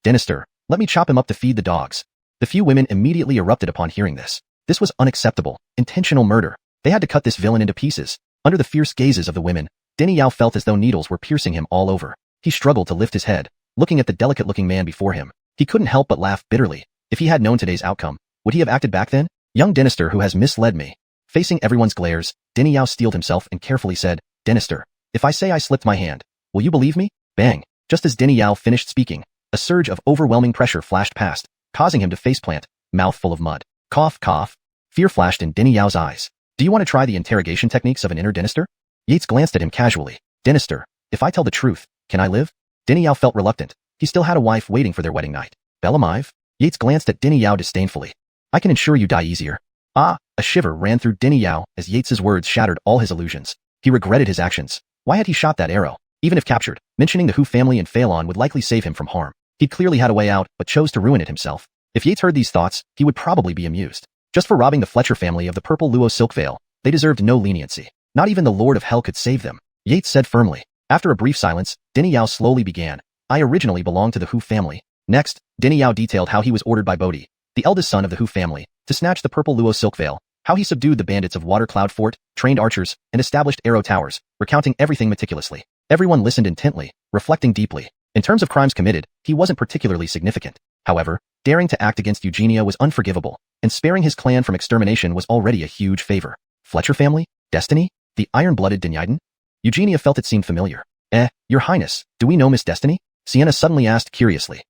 Dynasty, let me chop him up to feed the dogs. The few women immediately erupted upon hearing this. This was unacceptable, intentional murder. They had to cut this villain into pieces. Under the fierce gazes of the women, Denny Yao felt as though needles were piercing him all over. He struggled to lift his head, looking at the delicate-looking man before him. He couldn't help but laugh bitterly. If he had known today's outcome, would he have acted back then? Young Dynasty who has misled me. Facing everyone's glares, Denny Yao steeled himself and carefully said, Dynasty, if I say I slipped my hand, will you believe me? Bang! Just as Denny Yao finished speaking, a surge of overwhelming pressure flashed past, causing him to faceplant, mouth full of mud. Cough, cough. Fear flashed in Dinny Yao's eyes. Do you want to try the interrogation techniques of an inner dynastor? Yates glanced at him casually. Dynastor, if I tell the truth, can I live? Dinny Yao felt reluctant. He still had a wife waiting for their wedding night. Belamive? Yates glanced at Dinny Yao disdainfully. I can ensure you die easier. Ah, a shiver ran through Dinny Yao as Yates's words shattered all his illusions. He regretted his actions. Why had he shot that arrow? Even if captured, mentioning the Hu family and Phelan would likely save him from harm. He'd clearly had a way out, but chose to ruin it himself. If Yates heard these thoughts, he would probably be amused. Just for robbing the Fletcher family of the purple Luo silk veil, they deserved no leniency. Not even the Lord of Hell could save them. Yates said firmly. After a brief silence, Dinny Yao slowly began. I originally belonged to the Hu family. Next, Dinny Yao detailed how he was ordered by Bodhi, the eldest son of the Hu family, to snatch the purple Luo silk veil, how he subdued the bandits of Water Cloud Fort, trained archers, and established arrow towers, recounting everything meticulously. Everyone listened intently, reflecting deeply. In terms of crimes committed, he wasn't particularly significant. However, daring to act against Eugenia was unforgivable, and sparing his clan from extermination was already a huge favor. Fletcher family? Destiny? The iron-blooded Dinyaiden? Eugenia felt it seemed familiar. Your Highness, do we know Miss Destiny? Sienna suddenly asked curiously.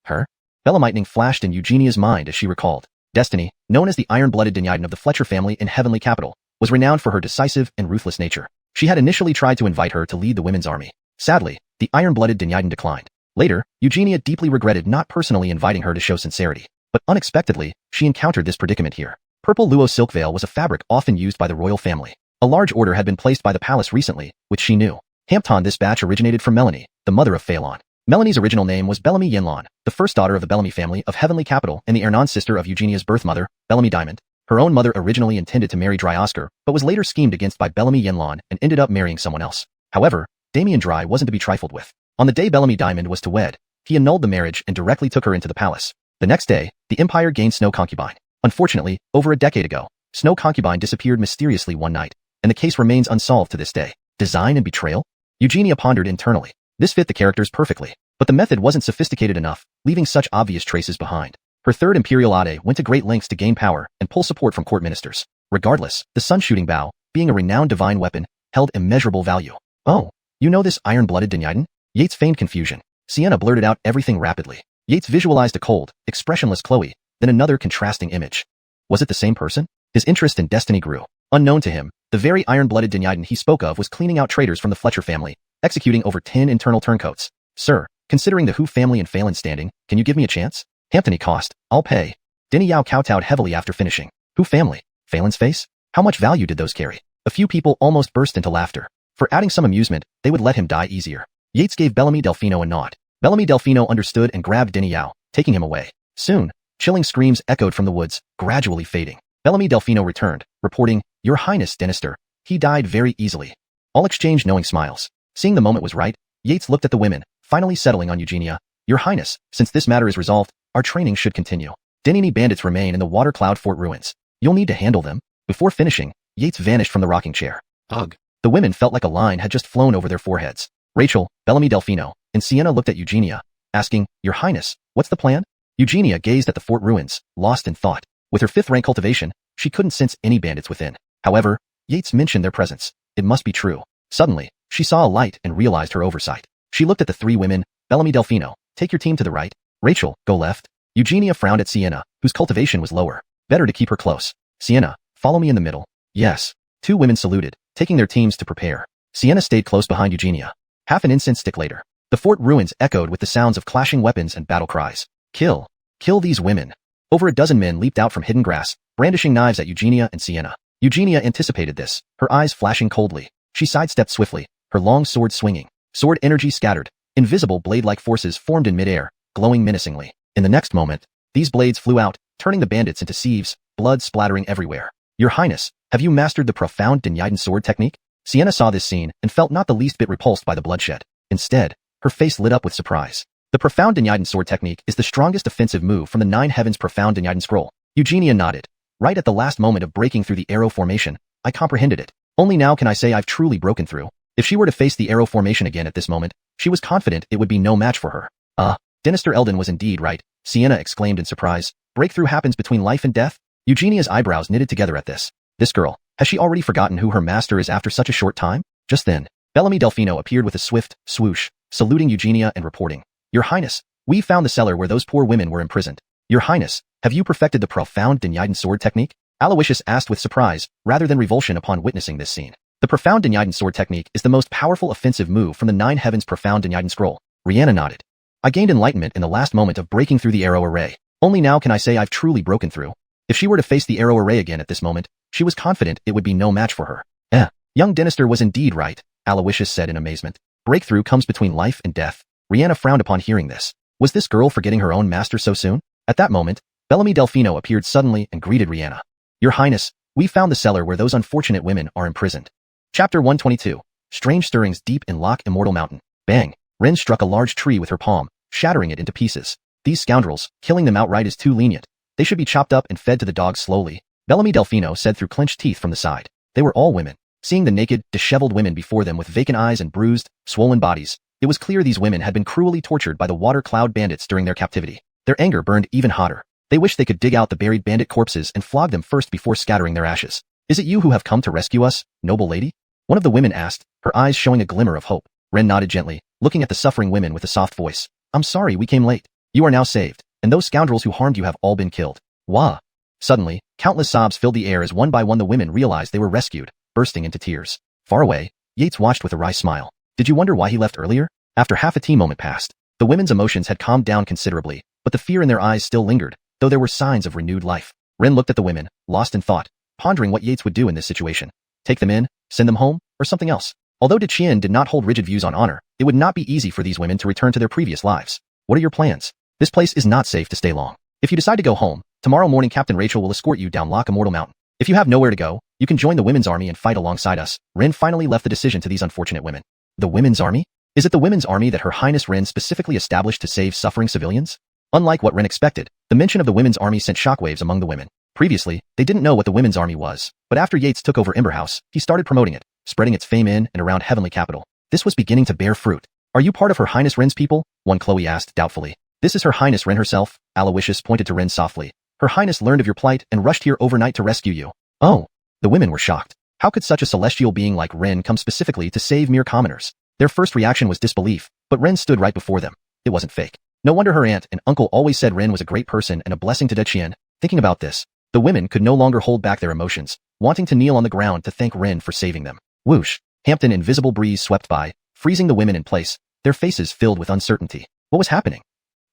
Her? Belamightning flashed in Eugenia's mind as she recalled. Destiny, known as the iron-blooded Dinyaiden of the Fletcher family in Heavenly Capital, was renowned for her decisive and ruthless nature. She had initially tried to invite her to lead the women's army. Sadly, the iron-blooded Dinyaiden declined. Later, Eugenia deeply regretted not personally inviting her to show sincerity. But unexpectedly, she encountered this predicament here. Purple Luo silk veil was a fabric often used by the royal family. A large order had been placed by the palace recently, which she knew. Hampton this batch originated from Melanie, the mother of Phelan. Melanie's original name was Bellamy Yenlon, the first daughter of the Bellamy family of Heavenly Capital and the Ernon sister of Eugenia's birth mother, Bellamy Diamond. Her own mother originally intended to marry Dry Oscar, but was later schemed against by Bellamy Yenlon and ended up marrying someone else. However, Damien Dry wasn't to be trifled with. On the day Bellamy Diamond was to wed, he annulled the marriage and directly took her into the palace. The next day, the Empire gained Snow Concubine. Unfortunately, over a decade ago, Snow Concubine disappeared mysteriously one night, and the case remains unsolved to this day. Design and betrayal? Eugenia pondered internally. This fit the characters perfectly, but the method wasn't sophisticated enough, leaving such obvious traces behind. Her third Imperial Ade went to great lengths to gain power and pull support from court ministers. Regardless, the sun-shooting bow, being a renowned divine weapon, held immeasurable value. Oh, you know this iron-blooded Dinyaiden? Yates feigned confusion. Sienna blurted out everything rapidly. Yates visualized a cold, expressionless Chloe, then another contrasting image. Was it the same person? His interest in Destiny grew. Unknown to him, the very iron-blooded Dinyaiden he spoke of was cleaning out traitors from the Fletcher family, executing over 10 internal turncoats. Sir, considering the Hu family and Phelan's standing, can you give me a chance? Hamptony cost, I'll pay. Dinny Yao kowtowed heavily after finishing. Hu family? Phelan's face? How much value did those carry? A few people almost burst into laughter. For adding some amusement, they would let him die easier. Yates gave Bellamy Delfino a nod. Bellamy Delfino understood and grabbed Dinny Yao, taking him away. Soon, chilling screams echoed from the woods, gradually fading. Bellamy Delfino returned, reporting, Your Highness, Dynastor. He died very easily. All exchanged knowing smiles. Seeing the moment was right, Yates looked at the women, finally settling on Eugenia. Your Highness, since this matter is resolved, our training should continue. Dinini bandits remain in the Water Cloud Fort ruins. You'll need to handle them. Before finishing, Yates vanished from the rocking chair. Ugh. The women felt like a line had just flown over their foreheads. Rachel, Bellamy Delfino, and Sienna looked at Eugenia, asking, Your Highness, what's the plan? Eugenia gazed at the fort ruins, lost in thought. With her 5th rank cultivation, she couldn't sense any bandits within. However, Yates mentioned their presence. It must be true. Suddenly, she saw a light and realized her oversight. She looked at the 3 women. Bellamy Delfino, take your team to the right. Rachel, go left. Eugenia frowned at Sienna, whose cultivation was lower. Better to keep her close. Sienna, follow me in the middle. Yes. 2 women saluted, taking their teams to prepare. Sienna stayed close behind Eugenia. Half an incense stick later, the fort ruins echoed with the sounds of clashing weapons and battle cries. Kill. Kill these women. Over a dozen men leaped out from hidden grass, brandishing knives at Eugenia and Sienna. Eugenia anticipated this, her eyes flashing coldly. She sidestepped swiftly, her long sword swinging. Sword energy scattered. Invisible blade-like forces formed in midair, glowing menacingly. In the next moment, these blades flew out, turning the bandits into sieves, blood splattering everywhere. Your Highness, have you mastered the profound Dinyaiden sword technique? Sienna saw this scene and felt not the least bit repulsed by the bloodshed. Instead, her face lit up with surprise. The profound Dinyaiden sword technique is the strongest offensive move from the 9 Heavens profound Dinyaiden scroll. Eugenia nodded. Right at the last moment of breaking through the arrow formation, I comprehended it. Only now can I say I've truly broken through. If she were to face the arrow formation again at this moment, she was confident it would be no match for her. Dynastor Eldon was indeed right, Sienna exclaimed in surprise. Breakthrough happens between life and death? Eugenia's eyebrows knitted together at this. This girl, has she already forgotten who her master is after such a short time? Just then, Bellamy Delfino appeared with a swift swoosh, saluting Eugenia and reporting. Your Highness, we found the cellar where those poor women were imprisoned. Your Highness, have you perfected the profound Dynasty sword technique? Aloysius asked with surprise, rather than revulsion upon witnessing this scene. The profound Dynasty sword technique is the most powerful offensive move from the Nine Heavens profound Dynasty scroll. Rihanna nodded. I gained enlightenment in the last moment of breaking through the arrow array. Only now can I say I've truly broken through. If she were to face the arrow array again at this moment, she was confident it would be no match for her. Young Dynasty was indeed right, Aloysius said in amazement. Breakthrough comes between life and death. Rihanna frowned upon hearing this. Was this girl forgetting her own master so soon? At that moment, Bellamy Delfino appeared suddenly and greeted Rihanna. Your Highness, we found the cellar where those unfortunate women are imprisoned. Chapter 122. Strange stirrings deep in Loch Immortal Mountain. Bang! Rin struck a large tree with her palm, shattering it into pieces. These scoundrels, killing them outright is too lenient. They should be chopped up and fed to the dogs slowly, Bellamy Delfino said through clenched teeth from the side. They were all women. Seeing the naked, disheveled women before them with vacant eyes and bruised, swollen bodies, it was clear these women had been cruelly tortured by the water cloud bandits during their captivity. Their anger burned even hotter. They wished they could dig out the buried bandit corpses and flog them first before scattering their ashes. Is it you who have come to rescue us, noble lady? One of the women asked, her eyes showing a glimmer of hope. Ren nodded gently, looking at the suffering women with a soft voice. I'm sorry we came late. You are now saved, and those scoundrels who harmed you have all been killed. Wah! Suddenly, countless sobs filled the air as one by one the women realized they were rescued, bursting into tears. Far away, Yates watched with a wry smile. Did you wonder why he left earlier? After half a T-moment passed, the women's emotions had calmed down considerably, but the fear in their eyes still lingered, though there were signs of renewed life. Ren looked at the women, lost in thought, pondering what Yates would do in this situation. Take them in, send them home, or something else. Although Qian did not hold rigid views on honor, it would not be easy for these women to return to their previous lives. What are your plans? This place is not safe to stay long. If you decide to go home, tomorrow morning Captain Rachel will escort you down Loch Immortal Mountain. If you have nowhere to go, you can join the women's army and fight alongside us. Ren finally left the decision to these unfortunate women. The women's army? Is it the women's army that Her Highness Ren specifically established to save suffering civilians? Unlike what Ren expected, the mention of the women's army sent shockwaves among the women. Previously, they didn't know what the women's army was, but after Yates took over Ember House, he started promoting it, spreading its fame in and around Heavenly Capital. This was beginning to bear fruit. Are you part of Her Highness Ren's people? One Chloe asked doubtfully. This is Her Highness Ren herself, Aloysius pointed to Ren softly. Her Highness learned of your plight and rushed here overnight to rescue you. Oh. The women were shocked. How could such a celestial being like Ren come specifically to save mere commoners? Their first reaction was disbelief, but Ren stood right before them. It wasn't fake. No wonder her aunt and uncle always said Ren was a great person and a blessing to Qian. Thinking about this, the women could no longer hold back their emotions, wanting to kneel on the ground to thank Ren for saving them. Whoosh! Hampton invisible breeze swept by, freezing the women in place, their faces filled with uncertainty. What was happening?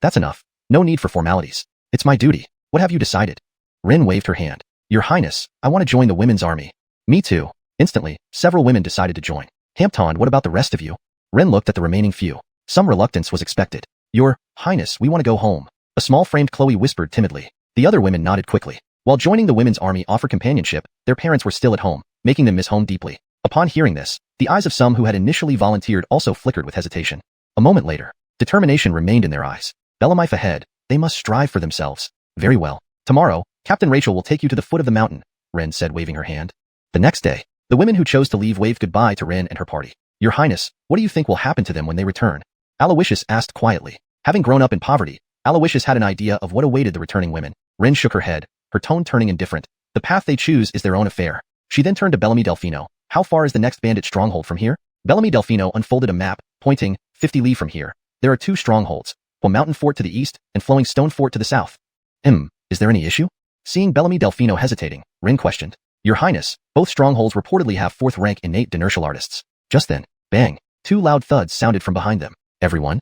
That's enough. No need for formalities. It's my duty. What have you decided? Ren waved her hand. Your Highness, I want to join the women's army. Me too. Instantly, several women decided to join. Hampton, what about the rest of you? Ren looked at the remaining few. Some reluctance was expected. Your Highness, we want to go home. A small-framed Chloe whispered timidly. The other women nodded quickly. While joining the women's army offered companionship, their parents were still at home, making them miss home deeply. Upon hearing this, the eyes of some who had initially volunteered also flickered with hesitation. A moment later, determination remained in their eyes. Belamife ahead, they must strive for themselves. Very well. Tomorrow, Captain Rachel will take you to the foot of the mountain, Ren said waving her hand. The next day, the women who chose to leave waved goodbye to Ren and her party. Your Highness, what do you think will happen to them when they return? Aloysius asked quietly. Having grown up in poverty, Aloysius had an idea of what awaited the returning women. Ren shook her head, her tone turning indifferent. The path they choose is their own affair. She then turned to Bellamy Delfino. How far is the next bandit stronghold from here? Bellamy Delfino unfolded a map, pointing, 50 li from here. There are 2 strongholds, a mountain fort to the east and Flowing Stone Fort to the south. Is there any issue? Seeing Bellamy Delfino hesitating, Ren questioned. Your Highness, both strongholds reportedly have 4th rank innate inertial artists. Just then, bang, 2 loud thuds sounded from behind them. Everyone?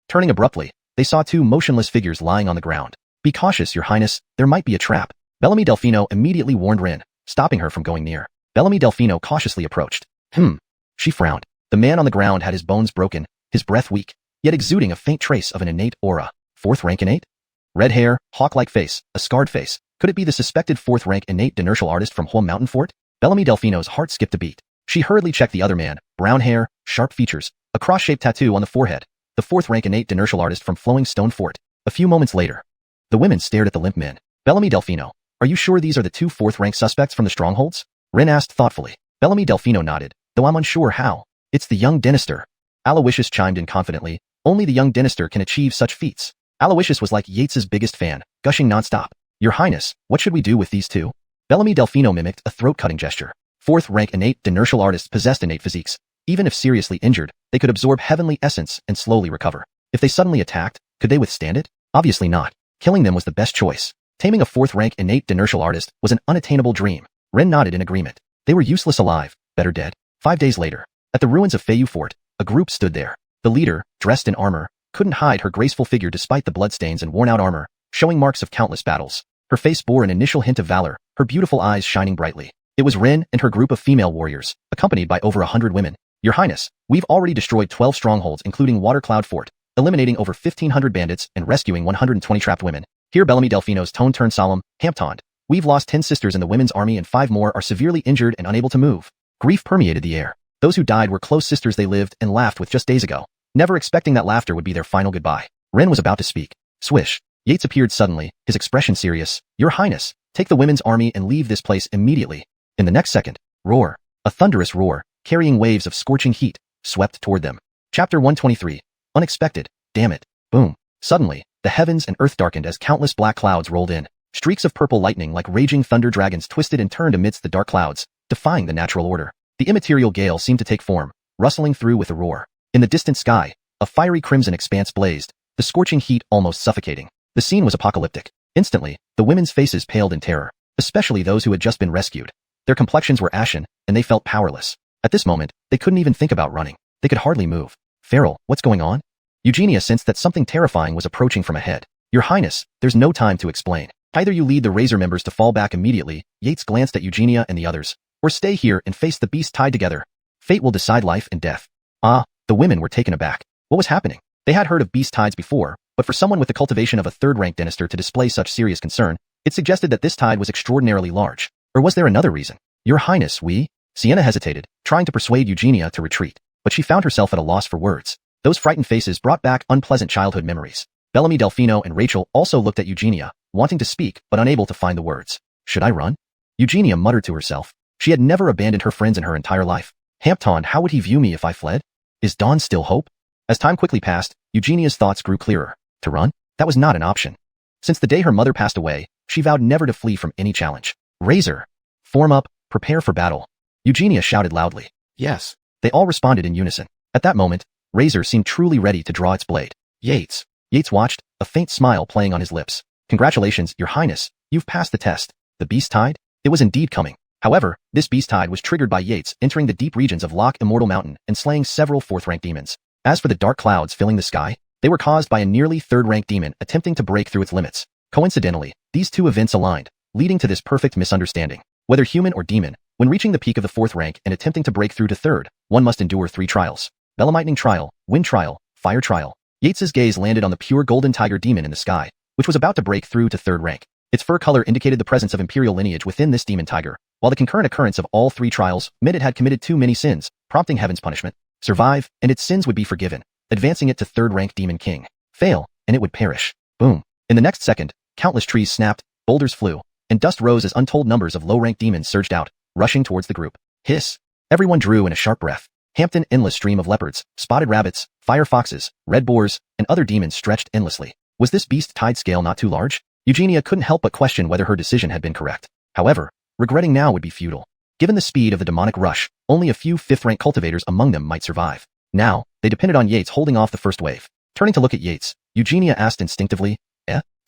Turning abruptly, they saw 2 motionless figures lying on the ground. Be cautious, Your Highness, there might be a trap. Bellamy Delfino immediately warned Ren, stopping her from going near. Bellamy Delfino cautiously approached. She frowned. The man on the ground had his bones broken, his breath weak, yet exuding a faint trace of an innate aura. 4th rank innate? Red hair, hawk-like face, a scarred face. Could it be the suspected 4th rank innate inertial artist from Hua Mountain Fort? Bellamy Delfino's heart skipped a beat. She hurriedly checked the other man, brown hair, sharp features, a cross-shaped tattoo on the forehead. The 4th rank innate inertial artist from Flowing Stone Fort. A few moments later, the women stared at the limp men. Bellamy Delfino, are you sure these are the 2 4th rank suspects from the strongholds? Ren asked thoughtfully. Bellamy Delfino nodded, though I'm unsure how. It's the young Dynasty. Aloysius chimed in confidently. Only the young Dynasty can achieve such feats. Aloysius was like Yates's biggest fan, gushing nonstop. Your Highness, what should we do with these 2? Bellamy Delfino mimicked a throat-cutting gesture. 4th rank innate inertial artists possessed innate physiques. Even if seriously injured, they could absorb heavenly essence and slowly recover. If they suddenly attacked, could they withstand it? Obviously not. Killing them was the best choice. Taming a fourth-rank innate inertial artist was an unattainable dream. Ren nodded in agreement. They were useless alive, better dead. 5 days later, at the ruins of Feiyu Fort, a group stood there. The leader, dressed in armor, couldn't hide her graceful figure despite the bloodstains and worn-out armor, showing marks of countless battles. Her face bore an initial hint of valor, her beautiful eyes shining brightly. It was Ren and her group of female warriors, accompanied by over 100 women. Your Highness, we've already destroyed 12 strongholds including Water Cloud Fort, eliminating over 1,500 bandits and rescuing 120 trapped women. Here Bellamy Delfino's tone turned solemn. Hampton, we've lost 10 sisters in the women's army and 5 more are severely injured and unable to move. Grief permeated the air. Those who died were close sisters they lived and laughed with just days ago, never expecting that laughter would be their final goodbye. Ren was about to speak. Swish. Yates appeared suddenly, his expression serious. Your Highness, take the women's army and leave this place immediately. In the next second, roar. A thunderous roar, carrying waves of scorching heat, swept toward them. Chapter 123. Unexpected. Damn it. Boom. Suddenly, the heavens and earth darkened as countless black clouds rolled in. Streaks of purple lightning like raging thunder dragons twisted and turned amidst the dark clouds, defying the natural order. The immaterial gale seemed to take form, rustling through with a roar. In the distant sky, a fiery crimson expanse blazed, the scorching heat almost suffocating. The scene was apocalyptic. Instantly, the women's faces paled in terror, especially those who had just been rescued. Their complexions were ashen, and they felt powerless. At this moment, they couldn't even think about running. They could hardly move. Feral, what's going on? Eugenia sensed that something terrifying was approaching from ahead. Your Highness, there's no time to explain. Either you lead the Razor members to fall back immediately, Yates glanced at Eugenia and the others, or stay here and face the beast tied together. Fate will decide life and death. The women were taken aback. What was happening? They had heard of beast tides before, but for someone with the cultivation of a third-rank dynasty to display such serious concern, it suggested that this tide was extraordinarily large. Or was there another reason? Your Highness, Sienna hesitated, trying to persuade Eugenia to retreat, but she found herself at a loss for words. Those frightened faces brought back unpleasant childhood memories. Bellamy Delfino and Rachel also looked at Eugenia, wanting to speak but unable to find the words. Should I run? Eugenia muttered to herself. She had never abandoned her friends in her entire life. Hampton, how would he view me if I fled? Is dawn still hope? As time quickly passed, Eugenia's thoughts grew clearer. To run? That was not an option. Since the day her mother passed away, she vowed never to flee from any challenge. Razor. Form up, prepare for battle. Eugenia shouted loudly. Yes. They all responded in unison. At that moment, Razor seemed truly ready to draw its blade. Yates. Yates watched, a faint smile playing on his lips. Congratulations, Your Highness, you've passed the test. The beast tide? It was indeed coming. However, this beast tide was triggered by Yates entering the deep regions of Loch Immortal Mountain and slaying several fourth-rank demons. As for the dark clouds filling the sky, they were caused by a nearly third-rank demon attempting to break through its limits. Coincidentally, these two events aligned, leading to this perfect misunderstanding. Whether human or demon, when reaching the peak of the fourth rank and attempting to break through to third, one must endure 3 trials. Belamightning trial, wind trial, fire trial. Yates's gaze landed on the pure golden tiger demon in the sky, which was about to break through to third rank. Its fur color indicated the presence of imperial lineage within this demon tiger, while the concurrent occurrence of all 3 trials meant it had committed too many sins, prompting heaven's punishment. Survive, and its sins would be forgiven, advancing it to third-rank demon king. Fail, and it would perish. Boom. In the next second, countless trees snapped, boulders flew, and dust rose as untold numbers of low-rank demons surged out, rushing towards the group. Hiss. Everyone drew in a sharp breath. Hampton endless stream of leopards, spotted rabbits, fire foxes, red boars, and other demons stretched endlessly. Was this beast tide scale not too large? Eugenia couldn't help but question whether her decision had been correct. However, regretting now would be futile. Given the speed of the demonic rush, only a few 5th-rank cultivators among them might survive. Now, they depended on Yates holding off the first wave. Turning to look at Yates, Eugenia asked instinctively,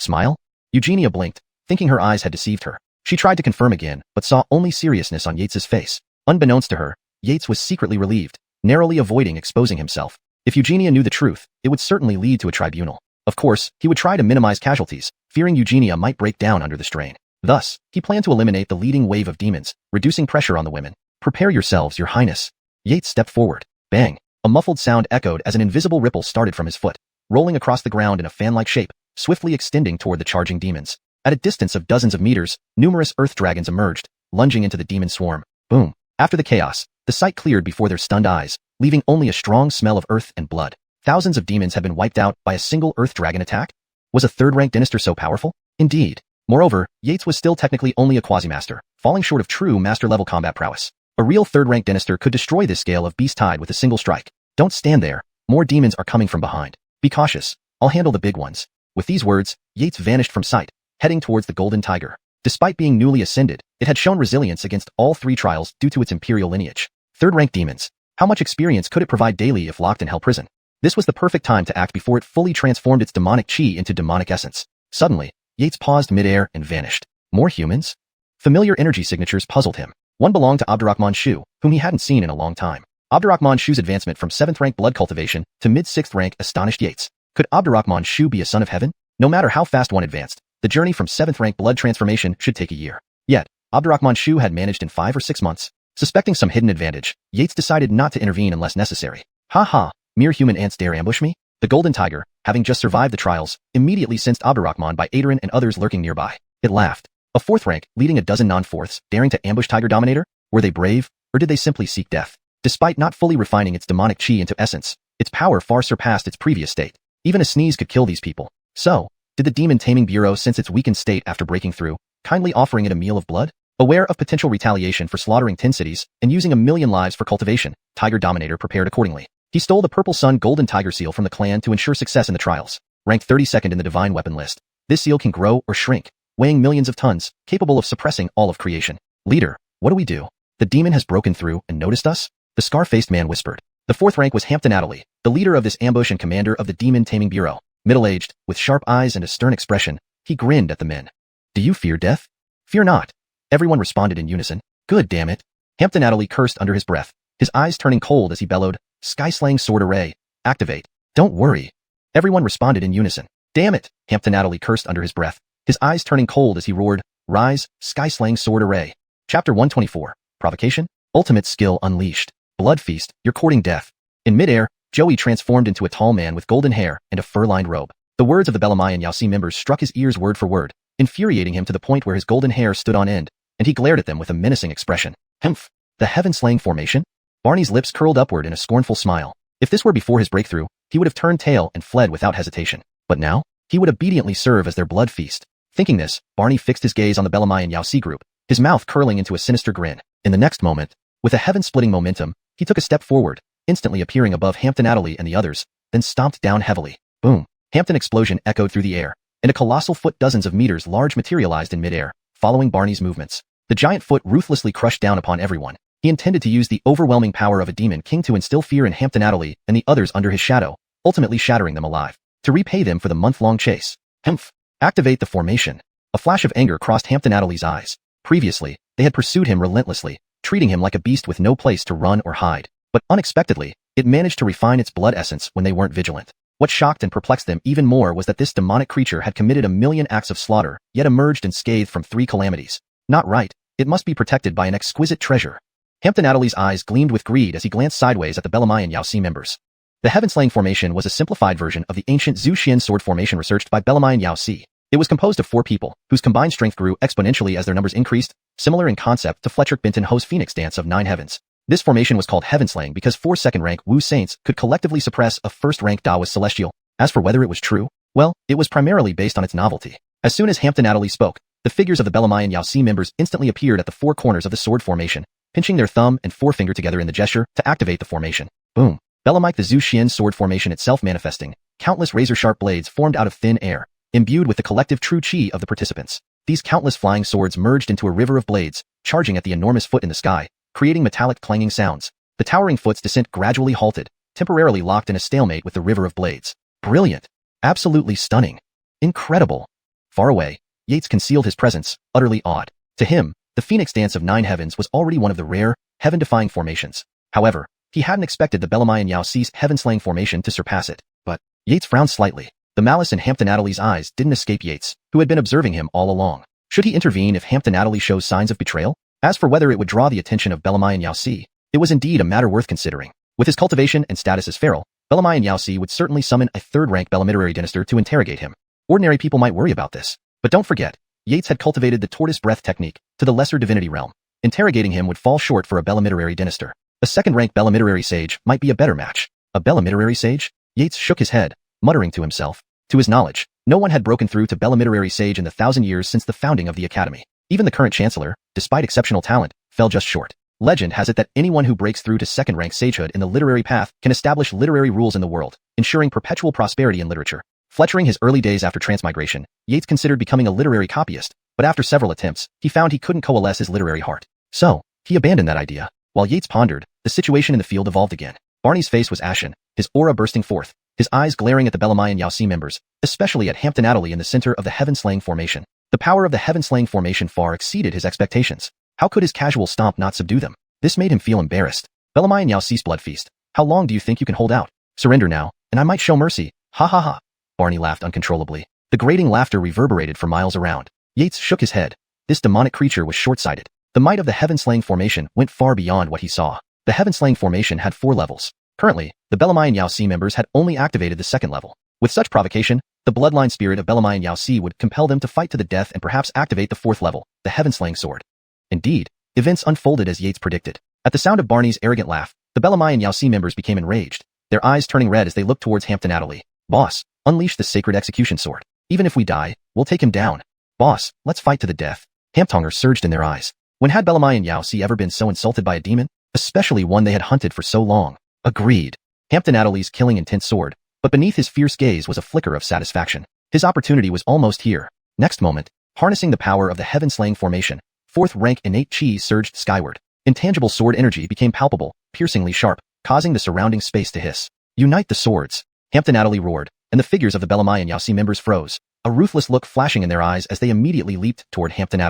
Smile? Eugenia blinked, thinking her eyes had deceived her. She tried to confirm again, but saw only seriousness on Yates's face. Unbeknownst to her, Yates was secretly relieved, narrowly avoiding exposing himself. If Eugenia knew the truth, it would certainly lead to a tribunal. Of course, he would try to minimize casualties, fearing Eugenia might break down under the strain. Thus, he planned to eliminate the leading wave of demons, reducing pressure on the women. Prepare yourselves, Your Highness. Yates stepped forward. Bang! A muffled sound echoed as an invisible ripple started from his foot, rolling across the ground in a fan-like shape, swiftly extending toward the charging demons. At a distance of dozens of meters, numerous earth dragons emerged, lunging into the demon swarm. Boom! After the chaos, the sight cleared before their stunned eyes, leaving only a strong smell of earth and blood. Thousands of demons had been wiped out by a single earth dragon attack? Was a third-rank dynasty so powerful? Indeed. Moreover, Yates was still technically only a quasi-master, falling short of true master-level combat prowess. A real third-rank dynasty could destroy this scale of beast tide with a single strike. Don't stand there. More demons are coming from behind. Be cautious. I'll handle the big ones. With these words, Yates vanished from sight, heading towards the golden tiger. Despite being newly ascended, it had shown resilience against all 3 trials due to its imperial lineage. Third-rank demons. How much experience could it provide daily if locked in hell prison? This was the perfect time to act before it fully transformed its demonic chi into demonic essence. Suddenly, Yates paused midair and vanished. More humans? Familiar energy signatures puzzled him. One belonged to Abdurrahman Shu, whom he hadn't seen in a long time. Abdurrahman Shu's advancement from 7th rank blood cultivation to mid-6th rank astonished Yates. Could Abdurrahman Shu be a son of heaven? No matter how fast one advanced, the journey from 7th rank blood transformation should take a year. Yet, Abdurrahman Shu had managed in 5 or 6 months. Suspecting some hidden advantage, Yates decided not to intervene unless necessary. Ha ha, mere human ants dare ambush me? The Golden Tiger, having just survived the trials, immediately sensed Abdurrahman by Adrian and others lurking nearby. It laughed. A 4th rank, leading a dozen non-4ths, daring to ambush Tiger Dominator? Were they brave, or did they simply seek death? Despite not fully refining its demonic chi into essence, its power far surpassed its previous state. Even a sneeze could kill these people. So, did the Demon Taming Bureau sense its weakened state after breaking through, kindly offering it a meal of blood? Aware of potential retaliation for slaughtering 10 cities and using 1,000,000 lives for cultivation, Tiger Dominator prepared accordingly. He stole the Purple Sun Golden Tiger Seal from the clan to ensure success in the trials. Ranked 32nd in the Divine Weapon list, this seal can grow or shrink, weighing millions of tons, capable of suppressing all of creation. Leader, what do we do? The demon has broken through and noticed us? The scar-faced man whispered. The 4th rank was Hampton Adderley, the leader of this ambush and commander of the Demon Taming Bureau. Middle-aged, with sharp eyes and a stern expression, he grinned at the men. Do you fear death? Fear not. Everyone responded in unison. Good damn it. Hampton Adderley cursed under his breath, his eyes turning cold as he bellowed, Sky-slaying sword array, activate. Don't worry. Everyone responded in unison. Damn it, Hampton Adderley cursed under his breath, his eyes turning cold as he roared, rise, Sky-slaying sword array. Chapter 124, Provocation? Ultimate skill unleashed. Blood feast, you're courting death. In midair, Joey transformed into a tall man with golden hair and a fur-lined robe. The words of the Bellamai Yaosi members struck his ears word for word, infuriating him to the point where his golden hair stood on end, and he glared at them with a menacing expression. Humph! The heaven-slaying formation? Barney's lips curled upward in a scornful smile. If this were before his breakthrough, he would have turned tail and fled without hesitation. But now, he would obediently serve as their blood feast. Thinking this, Barney fixed his gaze on the Bellamai and Yaosi group, his mouth curling into a sinister grin. In the next moment, with a heaven-splitting momentum, he took a step forward, instantly appearing above Hampton Adderley and the others, then stomped down heavily. Boom! Hampton explosion echoed through the air, and a colossal foot dozens of meters large materialized in midair, following Barney's movements. The giant foot ruthlessly crushed down upon everyone. He intended to use the overwhelming power of a demon king to instill fear in Hampton Adderley and the others under his shadow, ultimately shattering them alive, to repay them for the month-long chase. Humph! Activate the formation. A flash of anger crossed Hampton Adderley's eyes. Previously, they had pursued him relentlessly, treating him like a beast with no place to run or hide. But unexpectedly, it managed to refine its blood essence when they weren't vigilant. What shocked and perplexed them even more was that this demonic creature had committed 1,000,000 acts of slaughter, yet emerged unscathed from 3 calamities. Not right. It must be protected by an exquisite treasure. Hampton Adderley's eyes gleamed with greed as he glanced sideways at the Bellamai and Yaosi members. The Heaven-Slaying Formation was a simplified version of the ancient Zhu Qian sword formation researched by Bellamai and Yaosi. It was composed of 4 people, whose combined strength grew exponentially as their numbers increased, similar in concept to Fletcher Benton Ho's Phoenix Dance of 9 Heavens. This formation was called Heaven-Slaying because 4 second-rank Wu Saints could collectively suppress a first-rank Daoist Celestial. As for whether it was true, well, it was primarily based on its novelty. As soon as Hampton Adderley spoke, the figures of the Bellamai and Yaosi members instantly appeared at the 4 corners of the sword formation, pinching their thumb and forefinger together in the gesture to activate the formation. Boom! Bellamai the Zhu Qian sword formation itself manifesting, countless razor-sharp blades formed out of thin air, imbued with the collective true chi of the participants. These countless flying swords merged into a river of blades, charging at the enormous foot in the sky, creating metallic clanging sounds. The towering foot's descent gradually halted, temporarily locked in a stalemate with the river of blades. Brilliant! Absolutely stunning! Incredible! Far away, Yates concealed his presence, utterly awed. To him, the Phoenix Dance of 9 Heavens was already one of the rare, heaven-defying formations. However, he hadn't expected the Bellamai and Yaosi's heaven-slaying formation to surpass it. But Yates frowned slightly. The malice in Hampton Adderley's eyes didn't escape Yates, who had been observing him all along. Should he intervene if Hampton Adderley shows signs of betrayal? As for whether it would draw the attention of Bellamai and Yaosi, it was indeed a matter worth considering. With his cultivation and status as feral, Bellamai and Yaosi would certainly summon a 3rd-rank Bellamiterary Dynasty to interrogate him. Ordinary people might worry about this. But don't forget, Yates had cultivated the tortoise breath technique to the lesser divinity realm. Interrogating him would fall short for a Bellamiterary Dynasty. A 2nd-rank Bellamiterary sage might be a better match. A Bellamiterary sage? Yates shook his head, muttering to himself. To his knowledge, no one had broken through to Bellamiterary sage in the 1,000 years since the founding of the Academy. Even the current chancellor, despite exceptional talent, fell just short. Legend has it that anyone who breaks through to 2nd-rank sagehood in the literary path can establish literary rules in the world, ensuring perpetual prosperity in literature. Fletchering his early days after transmigration, Yates considered becoming a literary copyist, but after several attempts, he found he couldn't coalesce his literary heart. So, he abandoned that idea. While Yates pondered, the situation in the field evolved again. Barney's face was ashen, his aura bursting forth, his eyes glaring at the Bellarmine Yaoxi members, especially at Hampton in the center of the Heaven-Slaying Formation. The power of the Heaven-Slaying Formation far exceeded his expectations. How could his casual stomp not subdue them? This made him feel embarrassed. Bellarmine Yaoxi's blood feast. How long do you think you can hold out? Surrender now, and I might show mercy. Ha ha ha. Barney laughed uncontrollably. The grating laughter reverberated for miles around. Yates shook his head. This demonic creature was short-sighted. The might of the Heaven-Slaying Formation went far beyond what he saw. The Heaven-Slaying Formation had 4 levels. Currently, the Bellarmine Yaoxi members had only activated the 2nd level. With such provocation, the bloodline spirit of Bellarmine Yaoxi would compel them to fight to the death and perhaps activate the 4th level, the Heaven-Slaying Sword. Indeed, events unfolded as Yates predicted. At the sound of Barney's arrogant laugh, the Bellarmine Yaoxi members became enraged, their eyes turning red as they looked towards Hampton. Boss, unleash the sacred execution sword. Even if we die, we'll take him down. Boss, let's fight to the death. Hamptonger surged in their eyes. When had Bellarmine Yaoxi ever been so insulted by a demon? Especially one they had hunted for so long. Agreed. Hampton killing intense sword, but beneath his fierce gaze was a flicker of satisfaction. His opportunity was almost here. Next moment, harnessing the power of the Heaven-Slaying Formation, 4th rank innate chi surged skyward. Intangible sword energy became palpable, piercingly sharp, causing the surrounding space to hiss. Unite the swords. Hampton roared, and the figures of the Bellarmine Yaoxi members froze, a ruthless look flashing in their eyes as they immediately leaped toward Hampton.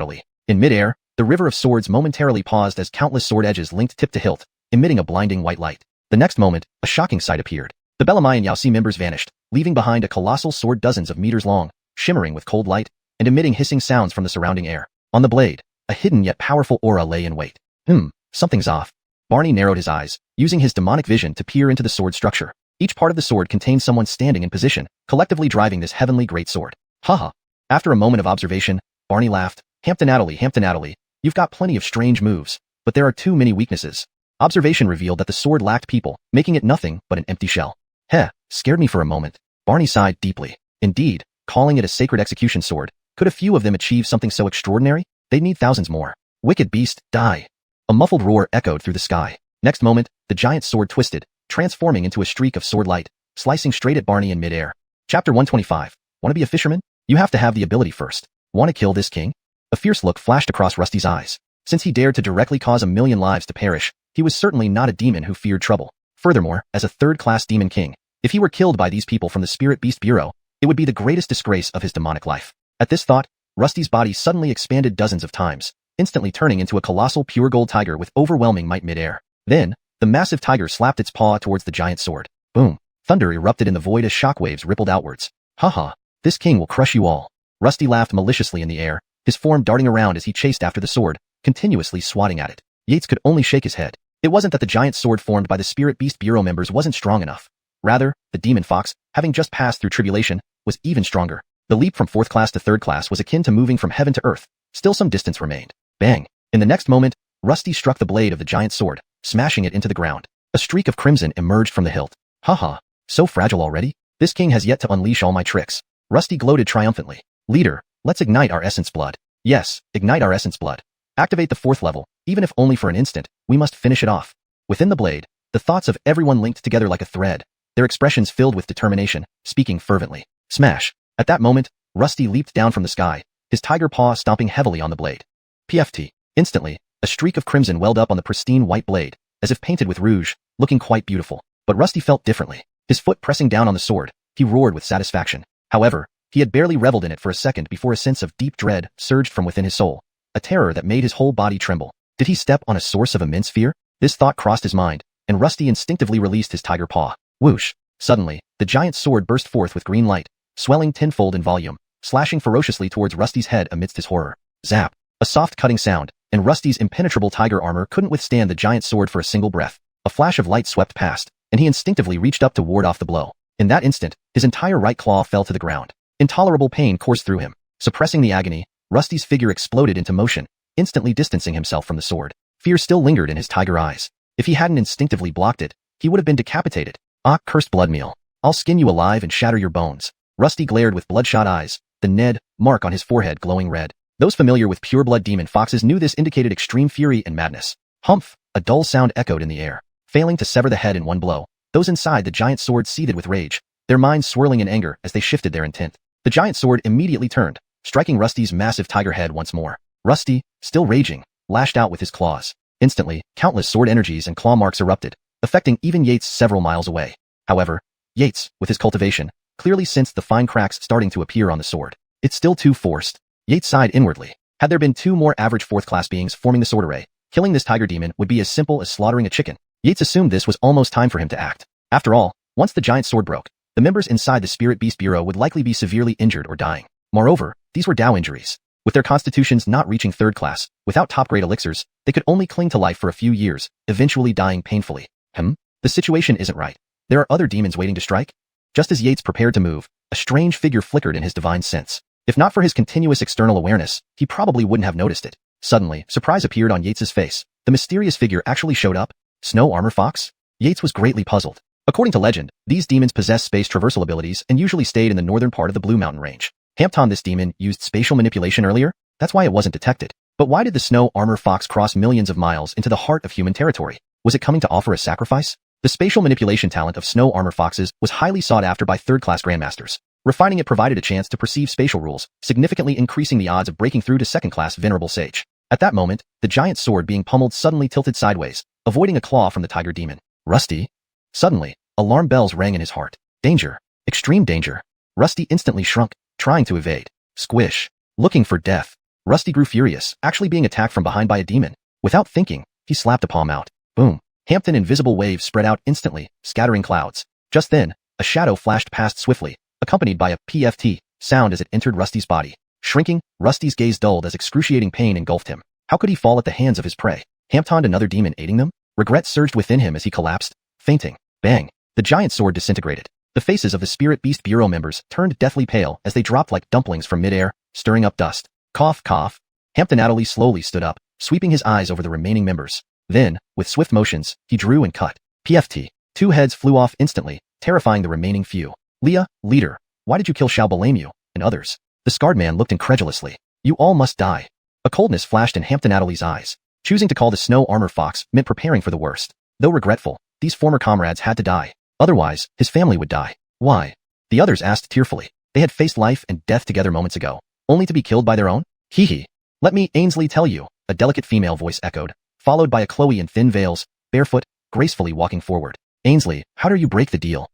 In midair, the river of swords momentarily paused as countless sword edges linked tip to hilt, emitting a blinding white light. The next moment, a shocking sight appeared. The Bellarmine Yaoxi members vanished, leaving behind a colossal sword dozens of meters long, shimmering with cold light, and emitting hissing sounds from the surrounding air. On the blade, a hidden yet powerful aura lay in wait. Something's off. Barney narrowed his eyes, using his demonic vision to peer into the sword structure. Each part of the sword contained someone standing in position, collectively driving this heavenly great sword. Haha. After a moment of observation, Barney laughed. Hampton, you've got plenty of strange moves, but there are too many weaknesses. Observation revealed that the sword lacked people, making it nothing but an empty shell. Heh, scared me for a moment. Barney sighed deeply. Indeed, calling it a sacred execution sword, could a few of them achieve something so extraordinary? They'd need thousands more. Wicked beast, die. A muffled roar echoed through the sky. Next moment, the giant sword twisted, transforming into a streak of sword light, slicing straight at Barney in midair. Chapter 125. Want to be a fisherman? You have to have the ability first. Want to kill this king? A fierce look flashed across Rusty's eyes. Since he dared to directly cause 1,000,000 lives to perish, he was certainly not a demon who feared trouble. Furthermore, as a 3rd-class demon king, if he were killed by these people from the Spirit Beast Bureau, it would be the greatest disgrace of his demonic life. At this thought, Rusty's body suddenly expanded dozens of times, instantly turning into a colossal pure gold tiger with overwhelming might midair. Then, the massive tiger slapped its paw towards the giant sword. Boom! Thunder erupted in the void as shockwaves rippled outwards. Haha, this king will crush you all. Rusty laughed maliciously in the air, his form darting around as he chased after the sword, continuously swatting at it. Yates could only shake his head. It wasn't that the giant sword formed by the Spirit Beast Bureau members wasn't strong enough. Rather, the demon fox, having just passed through tribulation, was even stronger. The leap from 4th class to 3rd class was akin to moving from heaven to earth. Still some distance remained. Bang! In the next moment, Rusty struck the blade of the giant sword, smashing it into the ground. A streak of crimson emerged from the hilt. Haha, so fragile already? This king has yet to unleash all my tricks. Rusty gloated triumphantly. Leader, let's ignite our essence blood. Yes, ignite our essence blood. Activate the 4th level, even if only for an instant, we must finish it off. Within the blade, the thoughts of everyone linked together like a thread, their expressions filled with determination, speaking fervently. Smash! At that moment, Rusty leaped down from the sky, his tiger paw stomping heavily on the blade. PFT. Instantly, a streak of crimson welled up on the pristine white blade, as if painted with rouge, looking quite beautiful. But Rusty felt differently. His foot pressing down on the sword, he roared with satisfaction. However, he had barely reveled in it for a second before a sense of deep dread surged from within his soul, a terror that made his whole body tremble. Did he step on a source of immense fear? This thought crossed his mind, and Rusty instinctively released his tiger paw. Whoosh! Suddenly, the giant sword burst forth with green light, swelling tenfold in volume, slashing ferociously towards Rusty's head amidst his horror. Zap! A soft cutting sound, and Rusty's impenetrable tiger armor couldn't withstand the giant sword for a single breath. A flash of light swept past, and he instinctively reached up to ward off the blow. In that instant, his entire right claw fell to the ground. Intolerable pain coursed through him. Suppressing the agony, Rusty's figure exploded into motion, instantly distancing himself from the sword. Fear still lingered in his tiger eyes. If he hadn't instinctively blocked it, he would have been decapitated. Ah, cursed blood meal. I'll skin you alive and shatter your bones. Rusty glared with bloodshot eyes, the Ned mark on his forehead glowing red. Those familiar with pure-blood demon foxes knew this indicated extreme fury and madness. Humph! A dull sound echoed in the air. Failing to sever the head in one blow, those inside the giant sword seethed with rage, their minds swirling in anger as they shifted their intent. The giant sword immediately turned, striking Rusty's massive tiger head once more. Rusty, still raging, lashed out with his claws. Instantly, countless sword energies and claw marks erupted, affecting even Yates several miles away. However, Yates, with his cultivation, clearly sensed the fine cracks starting to appear on the sword. It's still too forced. Yates sighed inwardly. Had there been 2 more average 4th-class beings forming the sword array, killing this tiger demon would be as simple as slaughtering a chicken. Yates assumed this was almost time for him to act. After all, once the giant sword broke, the members inside the Spirit Beast Bureau would likely be severely injured or dying. Moreover, these were Dao injuries. With their constitutions not reaching 3rd class, without top-grade elixirs, they could only cling to life for a few years, eventually dying painfully. The situation isn't right. There are other demons waiting to strike? Just as Yates prepared to move, a strange figure flickered in his divine sense. If not for his continuous external awareness, he probably wouldn't have noticed it. Suddenly, surprise appeared on Yates's face. The mysterious figure actually showed up. Snow Armor Fox? Yates was greatly puzzled. According to legend, these demons possess space traversal abilities and usually stayed in the northern part of the Blue Mountain Range. This demon used spatial manipulation earlier? That's why it wasn't detected. But why did the Snow Armor Fox cross millions of miles into the heart of human territory? Was it coming to offer a sacrifice? The spatial manipulation talent of Snow Armor Foxes was highly sought after by 3rd-class grandmasters. Refining it provided a chance to perceive spatial rules, significantly increasing the odds of breaking through to 2nd-class Venerable Sage. At that moment, the giant sword being pummeled suddenly tilted sideways, avoiding a claw from the tiger demon. Rusty? Suddenly, alarm bells rang in his heart. Danger. Extreme danger. Rusty instantly shrunk, trying to evade. Squish. Looking for death. Rusty grew furious, actually being attacked from behind by a demon. Without thinking, he slapped a palm out. Boom. Invisible waves spread out instantly, scattering clouds. Just then, a shadow flashed past swiftly, accompanied by a PFT sound as it entered Rusty's body. Shrinking, Rusty's gaze dulled as excruciating pain engulfed him. How could he fall at the hands of his prey? Another demon aiding them? Regret surged within him as he collapsed, fainting. Bang! The giant sword disintegrated. The faces of the Spirit Beast Bureau members turned deathly pale as they dropped like dumplings from midair, stirring up dust. Cough, cough. Natalie slowly stood up, sweeping his eyes over the remaining members. Then, with swift motions, he drew and cut. PFT. 2 heads flew off instantly, terrifying the remaining few. Leah, leader, why did you kill Xiao Balemu, and others? The scarred man looked incredulously. You all must die. A coldness flashed in Natalie's eyes. Choosing to call the Snow Armor Fox meant preparing for the worst. Though regretful, these former comrades had to die. Otherwise, his family would die. Why? The others asked tearfully. They had faced life and death together moments ago, only to be killed by their own? Hee. Let me, Ainsley, tell you, a delicate female voice echoed, followed by a Chloe in thin veils, barefoot, gracefully walking forward. Ainsley, how dare you break the deal?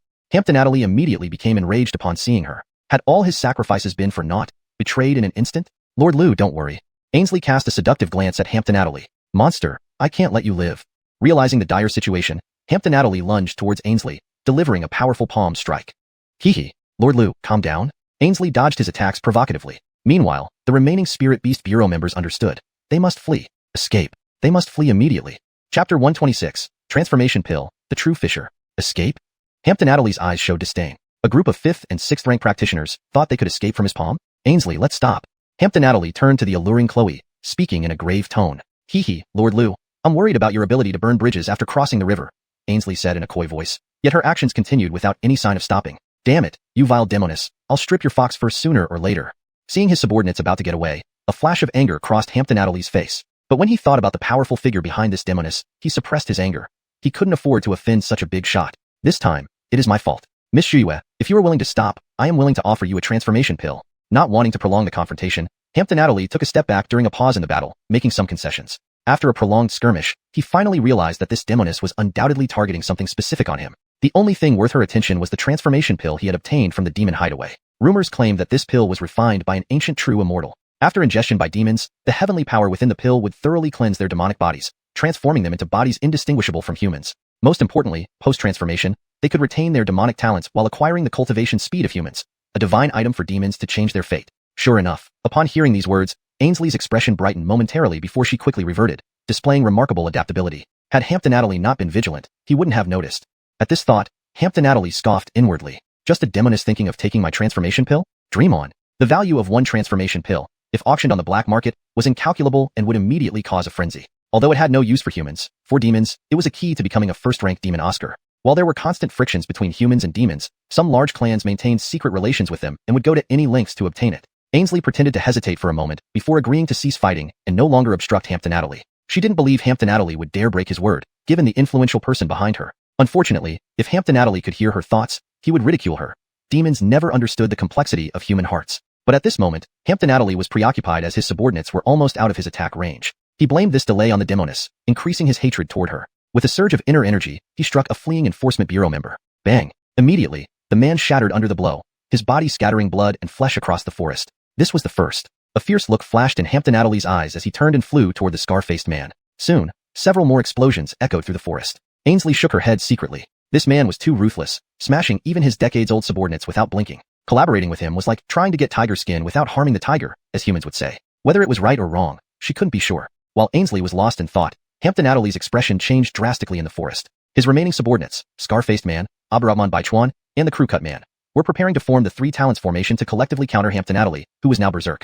Natalie immediately became enraged upon seeing her. Had all his sacrifices been for naught, betrayed in an instant? Lord Liu, don't worry. Ainsley cast a seductive glance at Natalie. Monster, I can't let you live. Realizing the dire situation, Natalie lunged towards Ainsley, delivering a powerful palm strike. Hee. Lord Liu, calm down. Ainsley dodged his attacks provocatively. Meanwhile, the remaining Spirit Beast Bureau members understood. They must flee. Escape. They must flee immediately. Chapter 126, Transformation Pill, The True Fisher. Escape? Natalie's eyes showed disdain. A group of 5th and 6th rank practitioners thought they could escape from his palm? Ainsley, let's stop. Natalie turned to the alluring Chloe, speaking in a grave tone. Hee, Lord Liu, I'm worried about your ability to burn bridges after crossing the river, Ainsley said in a coy voice. Yet her actions continued without any sign of stopping. Damn it, you vile demoness, I'll strip your fox fur sooner or later. Seeing his subordinates about to get away, a flash of anger crossed Natalie's face. But when he thought about the powerful figure behind this demoness, he suppressed his anger. He couldn't afford to offend such a big shot. This time, it is my fault. Miss Xue, if you are willing to stop, I am willing to offer you a transformation pill. Not wanting to prolong the confrontation, Natalie took a step back during a pause in the battle, making some concessions. After a prolonged skirmish, he finally realized that this demoness was undoubtedly targeting something specific on him. The only thing worth her attention was the transformation pill he had obtained from the demon hideaway. Rumors claimed that this pill was refined by an ancient true immortal. After ingestion by demons, the heavenly power within the pill would thoroughly cleanse their demonic bodies, transforming them into bodies indistinguishable from humans. Most importantly, post-transformation, they could retain their demonic talents while acquiring the cultivation speed of humans, a divine item for demons to change their fate. Sure enough, upon hearing these words, Ainsley's expression brightened momentarily before she quickly reverted, displaying remarkable adaptability. Had Natalie not been vigilant, he wouldn't have noticed. At this thought, Natalie scoffed inwardly. Just a demoness thinking of taking my transformation pill? Dream on. The value of one transformation pill, if auctioned on the black market, was incalculable and would immediately cause a frenzy. Although it had no use for humans, for demons, it was a key to becoming a first-rank demon Oscar. While there were constant frictions between humans and demons, some large clans maintained secret relations with them and would go to any lengths to obtain it. Ainsley pretended to hesitate for a moment before agreeing to cease fighting and no longer obstruct Natalie. She didn't believe Natalie would dare break his word, given the influential person behind her. Unfortunately, if Natalie could hear her thoughts, he would ridicule her. Demons never understood the complexity of human hearts. But at this moment, Natalie was preoccupied as his subordinates were almost out of his attack range. He blamed this delay on the demoness, increasing his hatred toward her. With a surge of inner energy, he struck a fleeing Enforcement Bureau member. Bang! Immediately, The man shattered under the blow, his body scattering blood and flesh across the forest. This was the first. A fierce look flashed in Hampton Adderley's eyes as he turned and flew toward the scar-faced man. Soon, several more explosions echoed through the forest. Ainsley shook her head secretly. This man was too ruthless, smashing even his decades-old subordinates without blinking. Collaborating with him was like trying to get tiger skin without harming the tiger, as humans would say. Whether it was right or wrong, she couldn't be sure. While Ainsley was lost in thought, Hampton Adderley's expression changed drastically in the forest. His remaining subordinates, Scar-Faced Man, Abdurrahman Baichuan, and the Crew-Cut Man, were preparing to form the Three Talents formation to collectively counter Hampton Adderley, who was now berserk.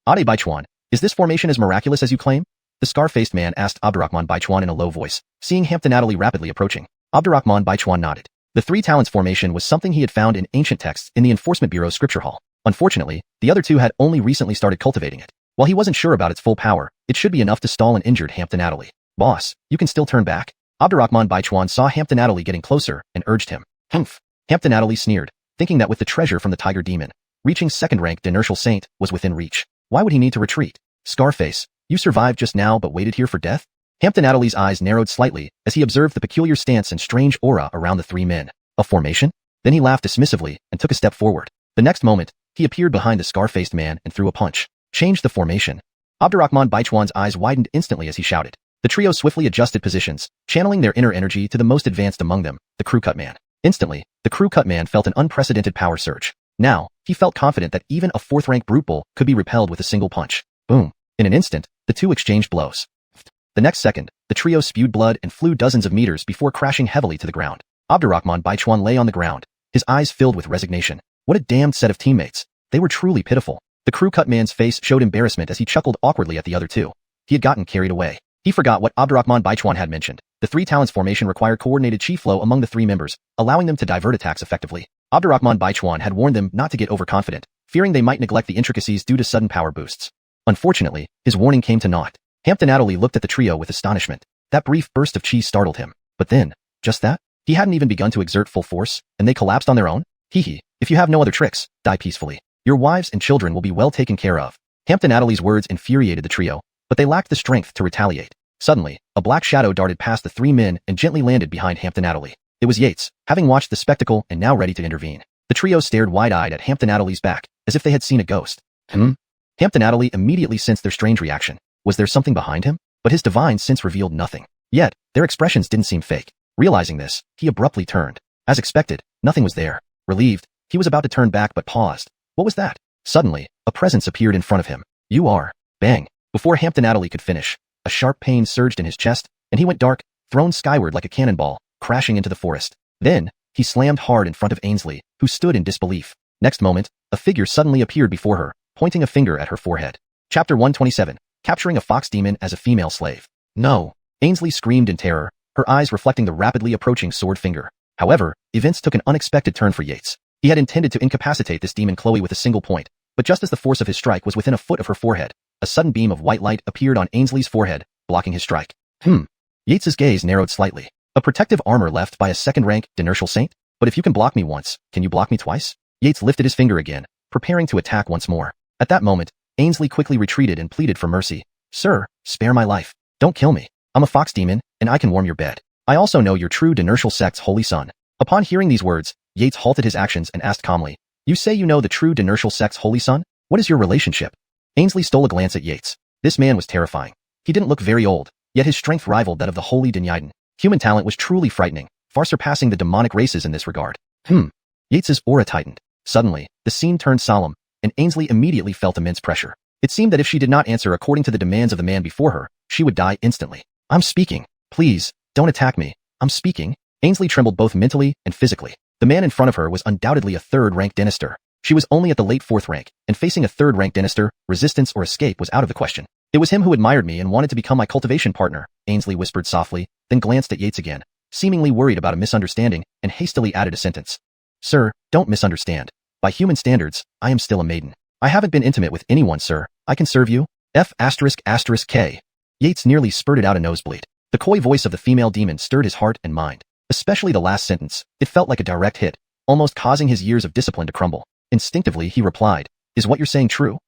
Ade Baichuan, is this formation as miraculous as you claim? The Scar-Faced Man asked Abdurrahman Baichuan in a low voice, seeing Hampton Adderley rapidly approaching. Abdurrahman Baichuan nodded. The Three Talents formation was something he had found in ancient texts in the Enforcement Bureau's scripture hall. Unfortunately, the other two had only recently started cultivating it. While he wasn't sure about its full power, it should be enough to stall an injured Hampton Adderley. Boss, you can still turn back. Abdurrahman Baichuan saw Hampton Adderley getting closer and urged him. Humph. Hampton Adderley sneered, thinking that with the treasure from the Tiger Demon, reaching second-ranked Inertial Saint was within reach. Why would he need to retreat? Scarface, you survived just now but waited here for death? Hampton Adderley's eyes narrowed slightly as he observed the peculiar stance and strange aura around the three men. A formation? Then he laughed dismissively and took a step forward. The next moment, he appeared behind the scar-faced man and threw a punch. Change the formation. Abdurrahman Baichuan's eyes widened instantly as he shouted. The trio swiftly adjusted positions, channeling their inner energy to the most advanced among them, the Crew-Cut Man. Instantly, the Crew-Cut Man felt an unprecedented power surge. Now, he felt confident that even a fourth-rank brute bull could be repelled with a single punch. Boom. In an instant, the two exchanged blows. The next second, the trio spewed blood and flew dozens of meters before crashing heavily to the ground. Abdurrahman Baichuan lay on the ground, his eyes filled with resignation. What a damned set of teammates. They were truly pitiful. The Crew-Cut Man's face showed embarrassment as he chuckled awkwardly at the other two. He had gotten carried away. He forgot what Abdurrahman Baichuan had mentioned. The Three Talents formation required coordinated chi flow among the three members, allowing them to divert attacks effectively. Abdurrahman Baichuan had warned them not to get overconfident, fearing they might neglect the intricacies due to sudden power boosts. Unfortunately, his warning came to naught. Hampton Adderley looked at the trio with astonishment. That brief burst of chi startled him. But then, just that? He hadn't even begun to exert full force, and they collapsed on their own? Hee. If you have no other tricks, die peacefully. Your wives and children will be well taken care of. Hampton Adderley's words infuriated the trio, but they lacked the strength to retaliate. Suddenly, a black shadow darted past the three men and gently landed behind Hampton Adderley. It was Yates, having watched the spectacle and now ready to intervene. The trio stared wide-eyed at Hampton Adderley's back, as if they had seen a ghost. Hampton Adderley immediately sensed their strange reaction. Was there something behind him? But his divine sense revealed nothing. Yet, their expressions didn't seem fake. Realizing this, he abruptly turned. As expected, nothing was there. Relieved, he was about to turn back but paused. What was that? Suddenly, a presence appeared in front of him. You are. Bang. Before Hampton Adderley could finish, a sharp pain surged in his chest, and he went dark, thrown skyward like a cannonball, crashing into the forest. Then, he slammed hard in front of Ainsley, who stood in disbelief. Next moment, a figure suddenly appeared before her, pointing a finger at her forehead. Chapter 127. Capturing a fox demon as a female slave. No. Ainsley screamed in terror, her eyes reflecting the rapidly approaching sword finger. However, events took an unexpected turn for Yates. He had intended to incapacitate this demon Chloe with a single point, but just as the force of his strike was within a foot of her forehead, a sudden beam of white light appeared on Ainsley's forehead, blocking his strike. Yates's gaze narrowed slightly. A protective armor left by a second-rank Inertial Saint? But if you can block me once, can you block me twice? Yates lifted his finger again, preparing to attack once more. At that moment, Ainsley quickly retreated and pleaded for mercy. Sir, spare my life. Don't kill me. I'm a fox demon, and I can warm your bed. I also know your true Inertial sect's holy son. Upon hearing these words, Yates halted his actions and asked calmly, You say you know the true Inertial sect's holy son? What is your relationship? Ainsley stole a glance at Yates. This man was terrifying. He didn't look very old, yet his strength rivaled that of the holy Dynasty. Human talent was truly frightening, far surpassing the demonic races in this regard. Yates's aura tightened. Suddenly, the scene turned solemn, and Ainsley immediately felt immense pressure. It seemed that if she did not answer according to the demands of the man before her, she would die instantly. I'm speaking. Please, don't attack me. I'm speaking. Ainsley trembled both mentally and physically. The man in front of her was undoubtedly a third-rank Dynasty. She was only at the late fourth rank, and facing a third-rank Dynasty, resistance or escape was out of the question. It was him who admired me and wanted to become my cultivation partner, Ainsley whispered softly, then glanced at Yates again, seemingly worried about a misunderstanding, and hastily added a sentence. Sir, don't misunderstand. By human standards, I am still a maiden. I haven't been intimate with anyone, sir. I can serve you. F***K. Yates nearly spurted out a nosebleed. The coy voice of the female demon stirred his heart and mind. Especially the last sentence. It felt like a direct hit, almost causing his years of discipline to crumble. Instinctively, he replied, Is what you're saying true?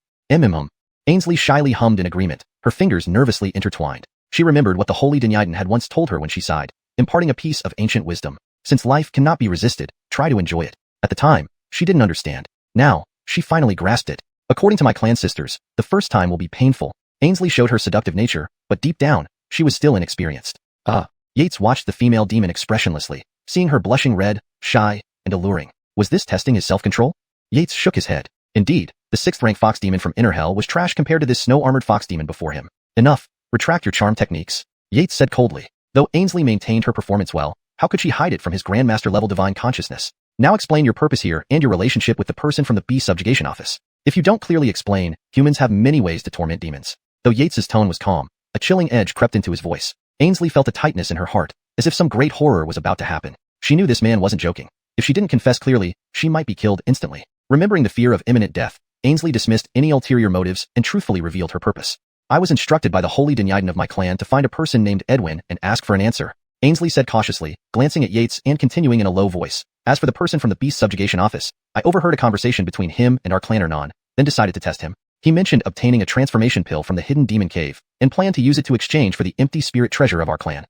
Ainsley shyly hummed in agreement, her fingers nervously intertwined. She remembered what the holy Dynasty had once told her when she sighed, imparting a piece of ancient wisdom. Since life cannot be resisted, try to enjoy it. At the time, she didn't understand. Now, she finally grasped it. According to my clan sisters, the first time will be painful. Ainsley showed her seductive nature, but deep down, she was still inexperienced. Yates watched the female demon expressionlessly, seeing her blushing red, shy, and alluring. Was this testing his self-control? Yates shook his head. Indeed, the 6th-rank fox demon from Inner Hell was trash compared to this snow-armored fox demon before him. Enough. Retract your charm techniques, Yates said coldly. Though Ainsley maintained her performance well, how could she hide it from his Grandmaster-level divine consciousness? Now explain your purpose here and your relationship with the person from the Beast Subjugation Office. If you don't clearly explain, humans have many ways to torment demons. Though Yates's tone was calm, a chilling edge crept into his voice. Ainsley felt a tightness in her heart, as if some great horror was about to happen. She knew this man wasn't joking. If she didn't confess clearly, she might be killed instantly. Remembering the fear of imminent death, Ainsley dismissed any ulterior motives and truthfully revealed her purpose. I was instructed by the holy Dynasty of my clan to find a person named Edwin and ask for an answer, Ainsley said cautiously, glancing at Yates and continuing in a low voice. As for the person from the Beast Subjugation Office, I overheard a conversation between him and our clan Ernan, then decided to test him. He mentioned obtaining a transformation pill from the hidden demon cave, and planned to use it to exchange for the empty spirit treasure of our clan.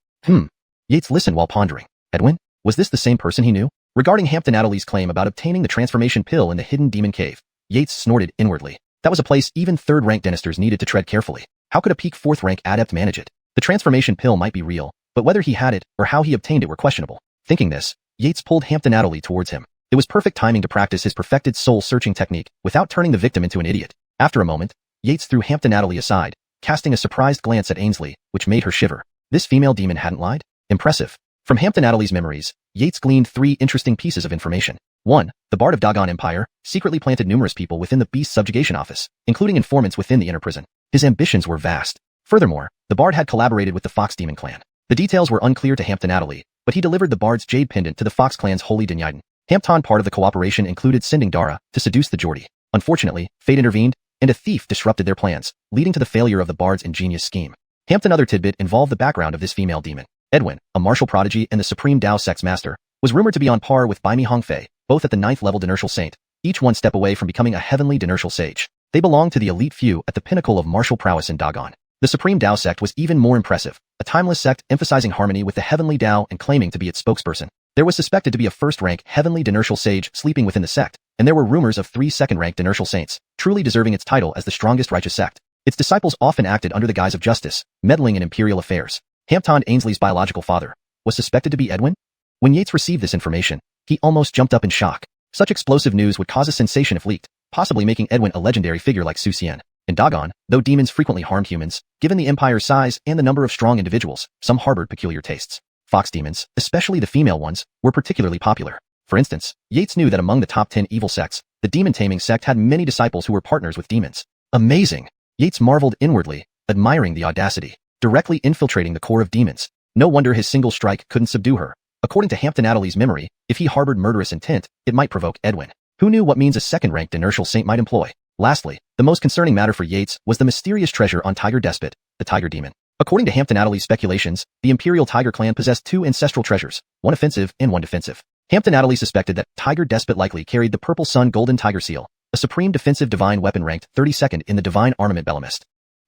Yates listened while pondering. Edwin? Was this the same person he knew? Regarding Hampton Adderley's claim about obtaining the transformation pill in the hidden demon cave, Yates snorted inwardly. That was a place even 3rd-rank dynasters needed to tread carefully. How could a peak 4th-rank adept manage it? The transformation pill might be real, but whether he had it or how he obtained it were questionable. Thinking this, Yates pulled Hampton Adderley towards him. It was perfect timing to practice his perfected soul-searching technique without turning the victim into an idiot. After a moment, Yates threw Hampton Adderley aside, casting a surprised glance at Ainsley, which made her shiver. This female demon hadn't lied? Impressive. From Hampton Adderley's memories, Yates gleaned 3 interesting pieces of information. 1. The Bard of Dogon Empire secretly planted numerous people within the Beast Subjugation Office, including informants within the Inner Prison. His ambitions were vast. Furthermore, the Bard had collaborated with the Fox Demon clan. The details were unclear to Hampton Adderley, but he delivered the Bard's jade pendant to the Fox clan's holy Dynasty. Hampton part of the cooperation included sending Dara to seduce the Geordie. Unfortunately, fate intervened, and a thief disrupted their plans, leading to the failure of the Bard's ingenious scheme. Hampton other tidbit involved the background of this female demon. Edwin, a martial prodigy and the supreme Dao sect's master, was rumored to be on par with Baimi Hongfei, both at the 9th level Dinertial Saint, each one step away from becoming a heavenly Dinertial sage. They belonged to the elite few at the pinnacle of martial prowess in Dogon. The supreme Dao sect was even more impressive, a timeless sect emphasizing harmony with the heavenly Dao and claiming to be its spokesperson. There was suspected to be a 1st-rank heavenly Dinertial sage sleeping within the sect, and there were rumors of 3 2nd-rank Dinertial saints, truly deserving its title as the strongest righteous sect. Its disciples often acted under the guise of justice, meddling in imperial affairs. Hampton Ainsley's biological father was suspected to be Edwin? When Yates received this information, he almost jumped up in shock. Such explosive news would cause a sensation if leaked, possibly making Edwin a legendary figure like Su Qian. In Dogon, though demons frequently harmed humans, given the empire's size and the number of strong individuals, some harbored peculiar tastes. Fox demons, especially the female ones, were particularly popular. For instance, Yates knew that among the top 10 evil sects, the demon-taming sect had many disciples who were partners with demons. Amazing! Yates marveled inwardly, admiring the audacity, directly infiltrating the core of demons. No wonder his single strike couldn't subdue her. According to Hampton Adderley's memory, if he harbored murderous intent, it might provoke Edwin. Who knew what means a 2nd-ranked Dinertial saint might employ? Lastly, the most concerning matter for Yates was the mysterious treasure on Tiger Despot, the Tiger Demon. According to Hampton Adderley's speculations, the Imperial Tiger clan possessed 2 ancestral treasures, one offensive and one defensive. Hampton Adderley suspected that Tiger Despot likely carried the Purple Sun Golden Tiger Seal, a supreme defensive divine weapon ranked 32nd in the Divine Armament Bellamist.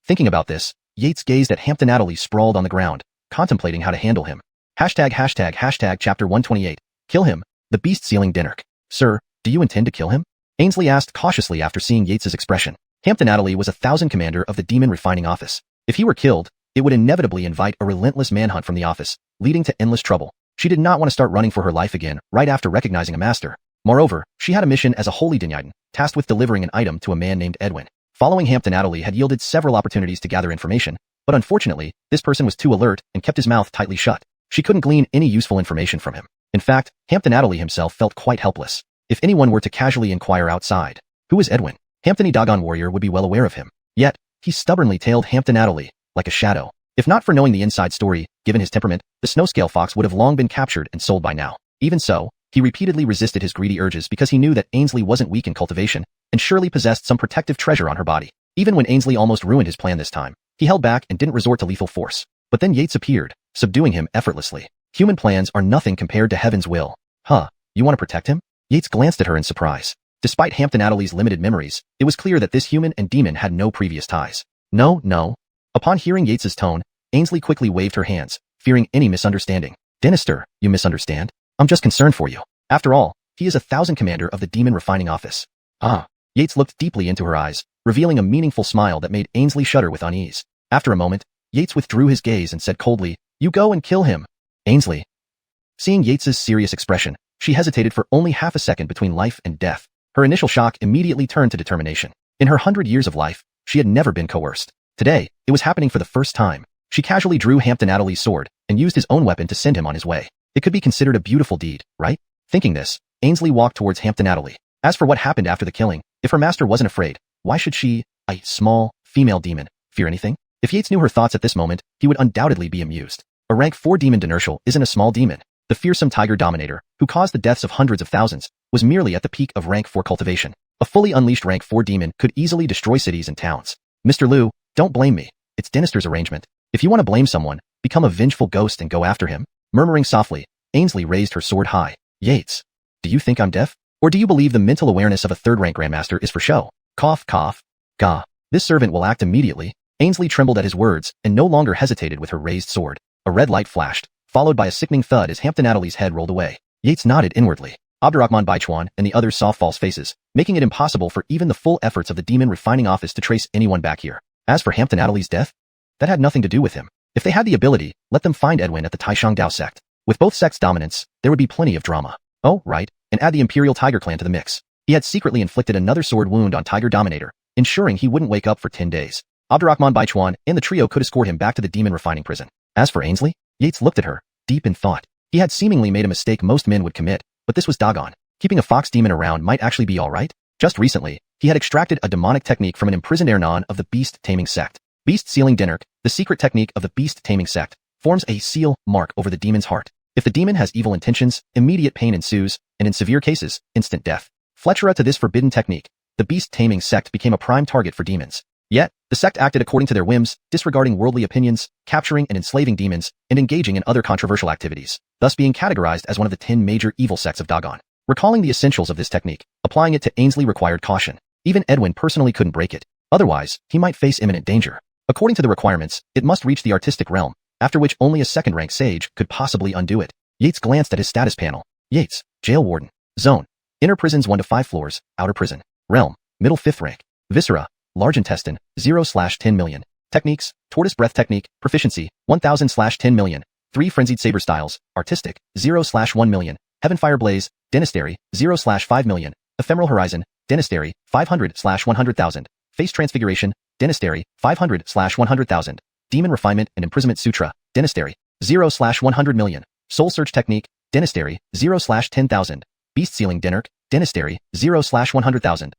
Thinking about this, Yates gazed at Hampton Adderley sprawled on the ground, contemplating how to handle him. Hashtag chapter 128. Kill him, the beast sealing Dinnerk. Sir, do you intend to kill him? Ainsley asked cautiously after seeing Yates's expression. Hampton Adderley was a 1000 commander of the Demon Refining Office. If he were killed, it would inevitably invite a relentless manhunt from the office, leading to endless trouble. She did not want to start running for her life again right after recognizing a master. Moreover, she had a mission as a holy Dynasty, tasked with delivering an item to a man named Edwin. Following Hampton Adderley had yielded several opportunities to gather information, but unfortunately, this person was too alert and kept his mouth tightly shut. She couldn't glean any useful information from him. In fact, Hampton Adderley himself felt quite helpless. If anyone were to casually inquire outside, who is Edwin? Hampton Dogon warrior would be well aware of him. Yet, he stubbornly tailed Hampton Adderley, like a shadow. If not for knowing the inside story, given his temperament, the snowscale fox would have long been captured and sold by now. Even so, he repeatedly resisted his greedy urges because he knew that Ainsley wasn't weak in cultivation, and surely possessed some protective treasure on her body. Even when Ainsley almost ruined his plan this time, he held back and didn't resort to lethal force. But then Yates appeared, subduing him effortlessly. Human plans are nothing compared to heaven's will. Huh, you want to protect him? Yates glanced at her in surprise. Despite Hampton Adderley's limited memories, it was clear that this human and demon had no previous ties. No. Upon hearing Yates's tone, Ainsley quickly waved her hands, fearing any misunderstanding. Dynasty, you misunderstand? I'm just concerned for you. After all, He is 1,000 commander of the Demon Refining Office. Ah. Yates looked deeply into her eyes, revealing a meaningful smile that made Ainsley shudder with unease. After a moment, Yates withdrew his gaze and said coldly, "You go and kill him." Ainsley. Seeing Yates's serious expression, she hesitated for only half a second between life and death. Her initial shock immediately turned to determination. In her 100 years of life, she had never been coerced. Today, it was happening for the first time. She casually drew Hampton Adderley's sword and used his own weapon to send him on his way. It could be considered a beautiful deed, right? Thinking this, Ainsley walked towards Hampton Adderley. As for what happened after the killing, if her master wasn't afraid, why should she, a small, female demon, fear anything? If Yates knew her thoughts at this moment, he would undoubtedly be amused. A rank 4 demon Dinertial isn't a small demon. The fearsome tiger dominator, who caused the deaths of hundreds of thousands, was merely at the peak of rank 4 cultivation. A fully unleashed rank 4 demon could easily destroy cities and towns. Mr. Liu, don't blame me. It's Dynasty's arrangement. If you want to blame someone, become a vengeful ghost and go after him. Murmuring softly, Ainsley raised her sword high. Yates, do you think I'm deaf? Or do you believe the mental awareness of a third-rank grandmaster is for show? Cough, cough. Gah. This servant will act immediately. Ainsley trembled at his words and no longer hesitated with her raised sword. A red light flashed, followed by a sickening thud as Hampton Adderley's head rolled away. Yates nodded inwardly. Abdurrahman Baichuan and the others saw false faces, making it impossible for even the full efforts of the Demon Refining Office to trace anyone back here. As for Hampton Adderley's death, that had nothing to do with him. If they had the ability, let them find Edwin at the Taishang Dao sect. With both sects' dominance, there would be plenty of drama. Oh, right, and add the Imperial Tiger clan to the mix. He had secretly inflicted another sword wound on Tiger Dominator, ensuring he wouldn't wake up for 10 days. Abdurrahman Baichuan and the trio could escort him back to the demon refining prison. As for Ainsley, Yates looked at her, deep in thought. He had seemingly made a mistake most men would commit, but this was doggone. Keeping a fox demon around might actually be alright. Just recently, he had extracted a demonic technique from an imprisoned Ernan of the beast taming sect. Beast sealing Dinnerk, the secret technique of the beast taming sect, forms a seal mark over the demon's heart. If the demon has evil intentions, immediate pain ensues, and in severe cases, instant death. Fletchera to this forbidden technique, the beast taming sect became a prime target for demons. Yet, the sect acted according to their whims, disregarding worldly opinions, capturing and enslaving demons, and engaging in other controversial activities, thus being categorized as one of the 10 major evil sects of Dagon. Recalling the essentials of this technique, applying it to Ainsley required caution. Even Edwin personally couldn't break it. Otherwise, he might face imminent danger. According to the requirements, it must reach the artistic realm, after which only a second-rank sage could possibly undo it. Yates glanced at his status panel. Yates, Jail Warden. Zone. Inner prisons 1 to 5 floors, outer prison. Realm, middle 5th rank. Viscera, large intestine, 0/10 million. Techniques, tortoise breath technique, proficiency, 1000/10 million. 3 frenzied saber styles, artistic, 0/1 million. Heaven fire blaze, Dynasty, 0/5 million. Ephemeral horizon, Dynasty, 500/100,000. Face transfiguration, Dynasty, 500/100,000. Demon refinement and imprisonment sutra, Dynasty, 0/100 million. Soul search technique, Dynasty, 0/10,000. Beast sealing Dinnerk, Dynasty, 0/100,000.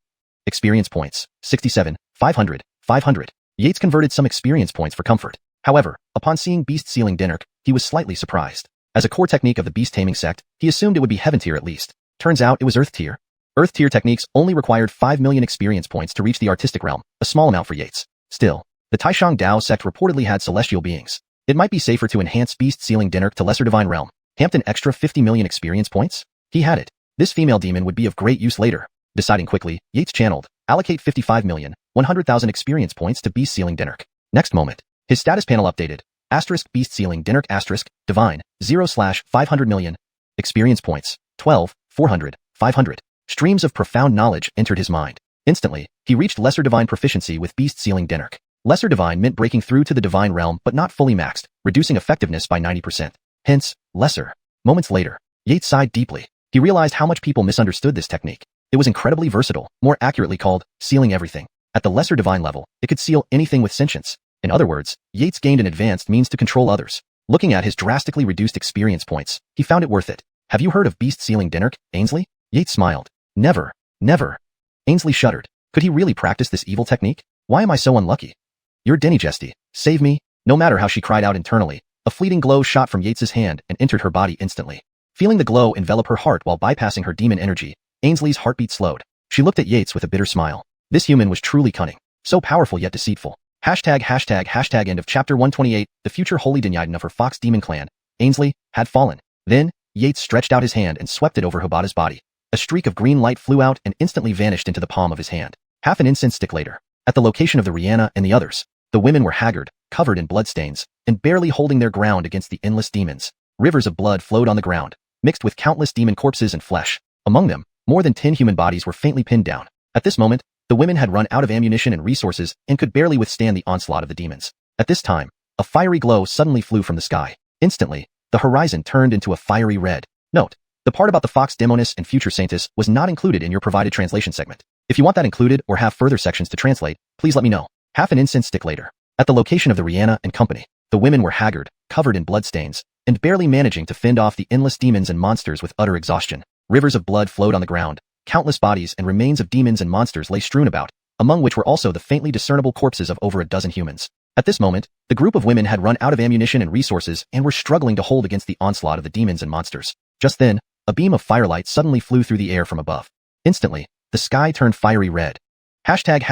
Experience points, 67, 500, 500. Yates converted some experience points for comfort. However, upon seeing beast sealing Dinnerk, he was slightly surprised. As a core technique of the beast taming sect, he assumed it would be heaven tier at least. Turns out it was earth tier. Earth tier techniques only required 5 million experience points to reach the artistic realm, a small amount for Yates. Still, the Taishang Dao sect reportedly had celestial beings. It might be safer to enhance beast sealing Dinnerk to lesser divine realm. Hampton extra 50 million experience points? He had it. This female demon would be of great use later. Deciding quickly, Yates channeled, allocate 55 million, 100,000 experience points to beast sealing Dinnerk. Next moment, his status panel updated. Asterisk beast sealing Dinnerk asterisk, divine, 0/500 million. Experience points, 12, 400, 500. Streams of profound knowledge entered his mind. Instantly, he reached lesser divine proficiency with beast sealing Dinnerk. Lesser divine meant breaking through to the divine realm but not fully maxed, reducing effectiveness by 90%. Hence, lesser. Moments later, Yates sighed deeply. He realized how much people misunderstood this technique. It was incredibly versatile, more accurately called, sealing everything. At the lesser divine level, it could seal anything with sentience. In other words, Yates gained an advanced means to control others. Looking at his drastically reduced experience points, he found it worth it. Have you heard of beast sealing Dinnerk, Ainsley? Yates smiled. Never, never. Ainsley shuddered. Could he really practice this evil technique? Why am I so unlucky? You're Dynasty. Save me. No matter how she cried out internally, a fleeting glow shot from Yates's hand and entered her body instantly. Feeling the glow envelop her heart while bypassing her demon energy, Ainsley's heartbeat slowed. She looked at Yates with a bitter smile. This human was truly cunning. So powerful yet deceitful. Hashtag end of chapter 128, the future holy Dynasty of her fox demon clan, Ainsley, had fallen. Then, Yates stretched out his hand and swept it over Hobata's body. A streak of green light flew out and instantly vanished into the palm of his hand. Half an incense stick later, at the location of the Rihanna and the others, the women were haggard, covered in bloodstains, and barely holding their ground against the endless demons. Rivers of blood flowed on the ground, mixed with countless demon corpses and flesh. Among them, more than 10 human bodies were faintly pinned down. At this moment, the women had run out of ammunition and resources and could barely withstand the onslaught of the demons. At this time, a fiery glow suddenly flew from the sky. Instantly, the horizon turned into a fiery red. Note: the part about the Fox Demonis and Future Saintus was not included in your provided translation segment. If you want that included or have further sections to translate, please let me know. Half an incense stick later. At the location of the Rihanna and company, the women were haggard, covered in bloodstains, and barely managing to fend off the endless demons and monsters with utter exhaustion. Rivers of blood flowed on the ground. Countless bodies and remains of demons and monsters lay strewn about, among which were also the faintly discernible corpses of over a dozen humans. At this moment, the group of women had run out of ammunition and resources and were struggling to hold against the onslaught of the demons and monsters. Just then, a beam of firelight suddenly flew through the air from above. Instantly, the sky turned fiery red. Hashtag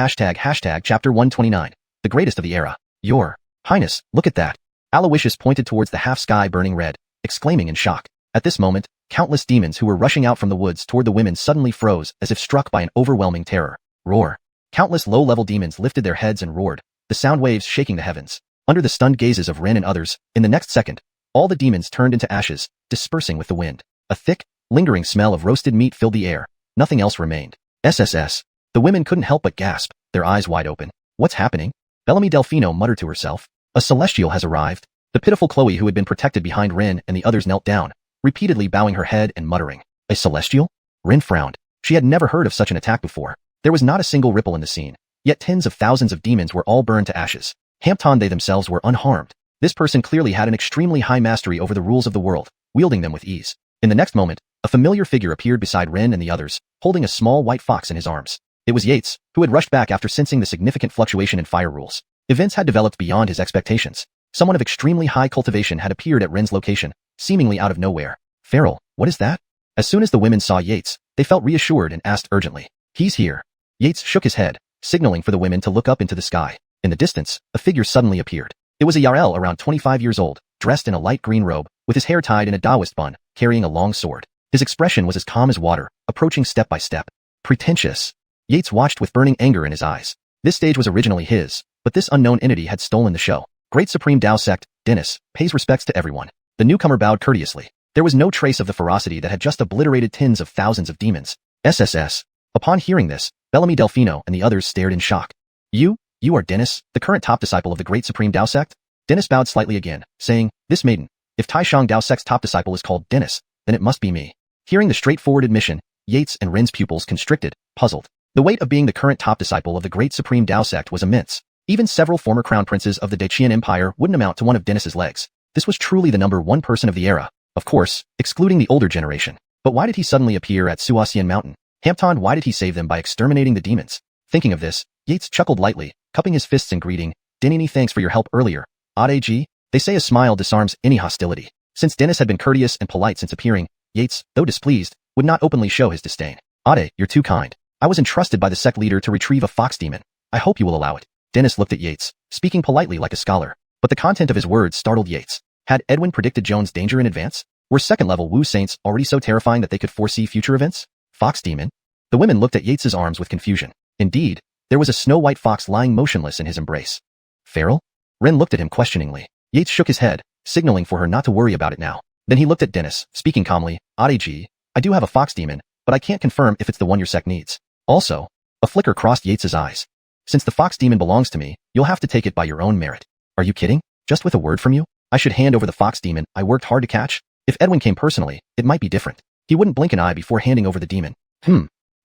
chapter 129. The greatest of the era. Your Highness, look at that. Aloysius pointed towards the half-sky burning red, exclaiming in shock. At this moment, countless demons who were rushing out from the woods toward the women suddenly froze as if struck by an overwhelming terror. Roar. Countless low-level demons lifted their heads and roared, the sound waves shaking the heavens. Under the stunned gazes of Ren and others, in the next second, all the demons turned into ashes, dispersing with the wind. A thick, lingering smell of roasted meat filled the air. Nothing else remained. SSS. The women couldn't help but gasp, their eyes wide open. What's happening? Bellamy Delfino muttered to herself. A celestial has arrived. The pitiful Chloe, who had been protected behind Ren and the others, knelt down, repeatedly bowing her head and muttering. A celestial? Ren frowned. She had never heard of such an attack before. There was not a single ripple in the scene, yet tens of thousands of demons were all burned to ashes. Hampton, they themselves were unharmed. This person clearly had an extremely high mastery over the rules of the world, wielding them with ease. In the next moment, a familiar figure appeared beside Ren and the others, holding a small white fox in his arms. It was Yates, who had rushed back after sensing the significant fluctuation in fire rules. Events had developed beyond his expectations. Someone of extremely high cultivation had appeared at Ren's location, seemingly out of nowhere. Feral, what is that? As soon as the women saw Yates, they felt reassured and asked urgently. He's here. Yates shook his head, signaling for the women to look up into the sky. In the distance, a figure suddenly appeared. It was a Yarel around 25 years old, dressed in a light green robe, with his hair tied in a Taoist bun, carrying a long sword. His expression was as calm as water, approaching step by step. Pretentious. Yates watched with burning anger in his eyes. This stage was originally his, but this unknown entity had stolen the show. Great Supreme Tao Sect, Dynasty, pays respects to everyone. The newcomer bowed courteously. There was no trace of the ferocity that had just obliterated tens of thousands of demons. SSS. Upon hearing this, Bellamy Delfino and the others stared in shock. You are Dynasty, the current top disciple of the Great Supreme Tao Sect? Dynasty bowed slightly again, saying, This maiden, if Taishang Tao Sect's top disciple is called Dynasty, then it must be me. Hearing the straightforward admission, Yates and Ren's pupils constricted, puzzled. The weight of being the current top disciple of the Great Supreme Tao Sect was immense. Even several former crown princes of the Qian Empire wouldn't amount to one of Dynasty's legs. This was truly the #1 person of the era, of course, excluding the older generation. But why did he suddenly appear at Suaxian Mountain? Hampton, why did he save them by exterminating the demons? Thinking of this, Yates chuckled lightly, cupping his fists in greeting. Denini, thanks for your help earlier. Ade, they say a smile disarms any hostility. Since Dynasty had been courteous and polite since appearing, Yates, though displeased, would not openly show his disdain. Ade, you're too kind. I was entrusted by the sect leader to retrieve a fox demon. I hope you will allow it. Dynasty looked at Yates, speaking politely like a scholar. But the content of his words startled Yates. Had Edwin predicted Joan's danger in advance? Were second-level Wu Saints already so terrifying that they could foresee future events? Fox demon? The women looked at Yates's arms with confusion. Indeed, there was a snow-white fox lying motionless in his embrace. Feral? Ren looked at him questioningly. Yates shook his head, signaling for her not to worry about it now. Then he looked at Dynasty, speaking calmly. Ade, I do have a fox demon, but I can't confirm if it's the one your sect needs. Also, a flicker crossed Yates's eyes. Since the fox demon belongs to me, you'll have to take it by your own merit. Are you kidding? Just with a word from you? I should hand over the fox demon I worked hard to catch? If Edwin came personally, it might be different. He wouldn't blink an eye before handing over the demon.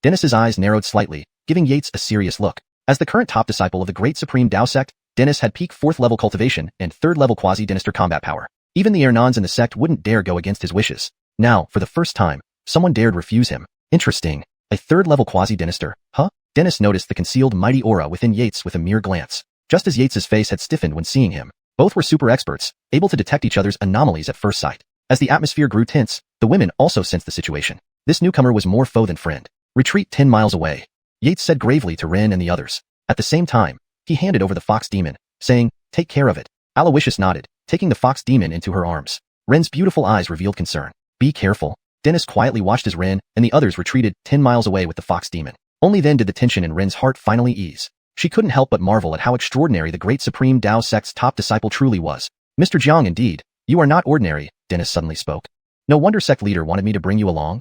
Dynasty's eyes narrowed slightly, giving Yates a serious look. As the current top disciple of the Great Supreme Tao Sect, Dynasty had peak 4th-level cultivation and 3rd-level quasi-dynastor combat power. Even the Ernons in the sect wouldn't dare go against his wishes. Now, for the first time, someone dared refuse him. Interesting. A 3rd-level quasi-dynastor, huh? Dynasty noticed the concealed mighty aura within Yates with a mere glance. Just as Yates's face had stiffened when seeing him, both were super experts, able to detect each other's anomalies at first sight. As the atmosphere grew tense, the women also sensed the situation. This newcomer was more foe than friend. Retreat 10 miles away, Yates said gravely to Ren and the others. At the same time, he handed over the fox demon, saying, Take care of it. Aloysius nodded, taking the fox demon into her arms. Ren's beautiful eyes revealed concern. Be careful. Dynasty quietly watched as Ren and the others retreated 10 miles away with the fox demon. Only then did the tension in Ren's heart finally ease. She couldn't help but marvel at how extraordinary the Great Supreme Tao Sect's top disciple truly was. Mr. Jiang, indeed, you are not ordinary, Dynasty suddenly spoke. No wonder sect leader wanted me to bring you along.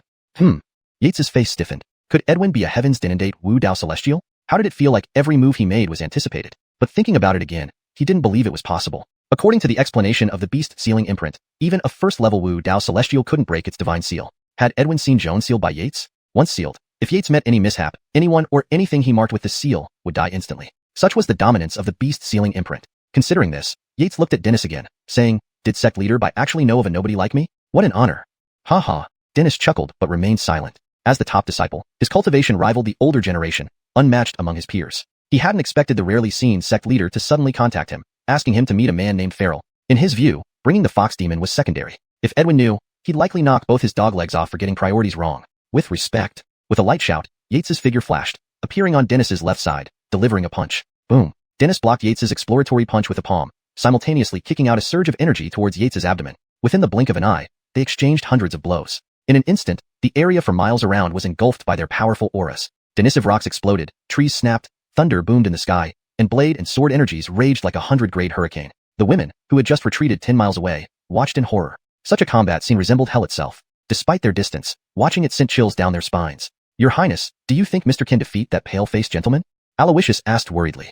Yates's face stiffened. Could Edwin be a heavens denendate Wu Dao Celestial? How did it feel like every move he made was anticipated? But thinking about it again, he didn't believe it was possible. According to the explanation of the beast sealing imprint, even a first-level Wu Dao Celestial couldn't break its divine seal. Had Edwin seen Joan sealed by Yates? Once sealed, if Yates met any mishap, anyone or anything he marked with the seal would die instantly. Such was the dominance of the beast sealing imprint. Considering this, Yates looked at Dennis again, saying, "Did sect leader by actually know of a nobody like me? What an honor." Ha ha. Dennis chuckled but remained silent. As the top disciple, his cultivation rivaled the older generation, unmatched among his peers. He hadn't expected the rarely seen sect leader to suddenly contact him, asking him to meet a man named Farrell. In his view, bringing the fox demon was secondary. If Edwin knew, he'd likely knock both his dog legs off for getting priorities wrong. With respect. With a light shout, Yates's figure flashed, appearing on Dennis's left side, delivering a punch. Boom. Dennis blocked Yates's exploratory punch with a palm, simultaneously kicking out a surge of energy towards Yates's abdomen. Within the blink of an eye, they exchanged hundreds of blows. In an instant, the area for miles around was engulfed by their powerful auras. Denisive rocks exploded, trees snapped, thunder boomed in the sky, and blade and sword energies raged like a 100-grade hurricane. The women, who had just retreated 10 miles away, watched in horror. Such a combat scene resembled hell itself. Despite their distance, watching it sent chills down their spines. "Your Highness, do you think Mr. can defeat that pale-faced gentleman?" Aloysius asked worriedly.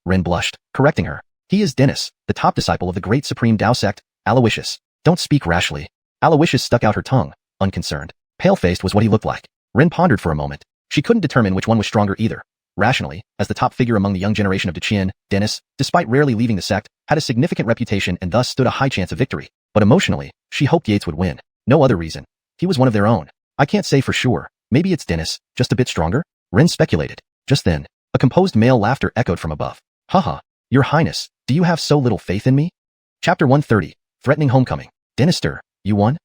Ren blushed, correcting her. "He is Dennis, the top disciple of the great supreme Dao sect, Aloysius. Don't speak rashly." Aloysius stuck out her tongue, unconcerned. Pale-faced was what he looked like. Ren pondered for a moment. She couldn't determine which one was stronger either. Rationally, as the top figure among the young generation of Qian, Dennis, despite rarely leaving the sect, had a significant reputation and thus stood a high chance of victory. But emotionally, she hoped Yates would win. No other reason. He was one of their own. "I can't say for sure. Maybe it's Dennis, just a bit stronger?" Ren speculated. Just then, a composed male laughter echoed from above. "Haha, Your Highness, do you have so little faith in me?" Chapter 130, Threatening Homecoming. "Denister, you won?"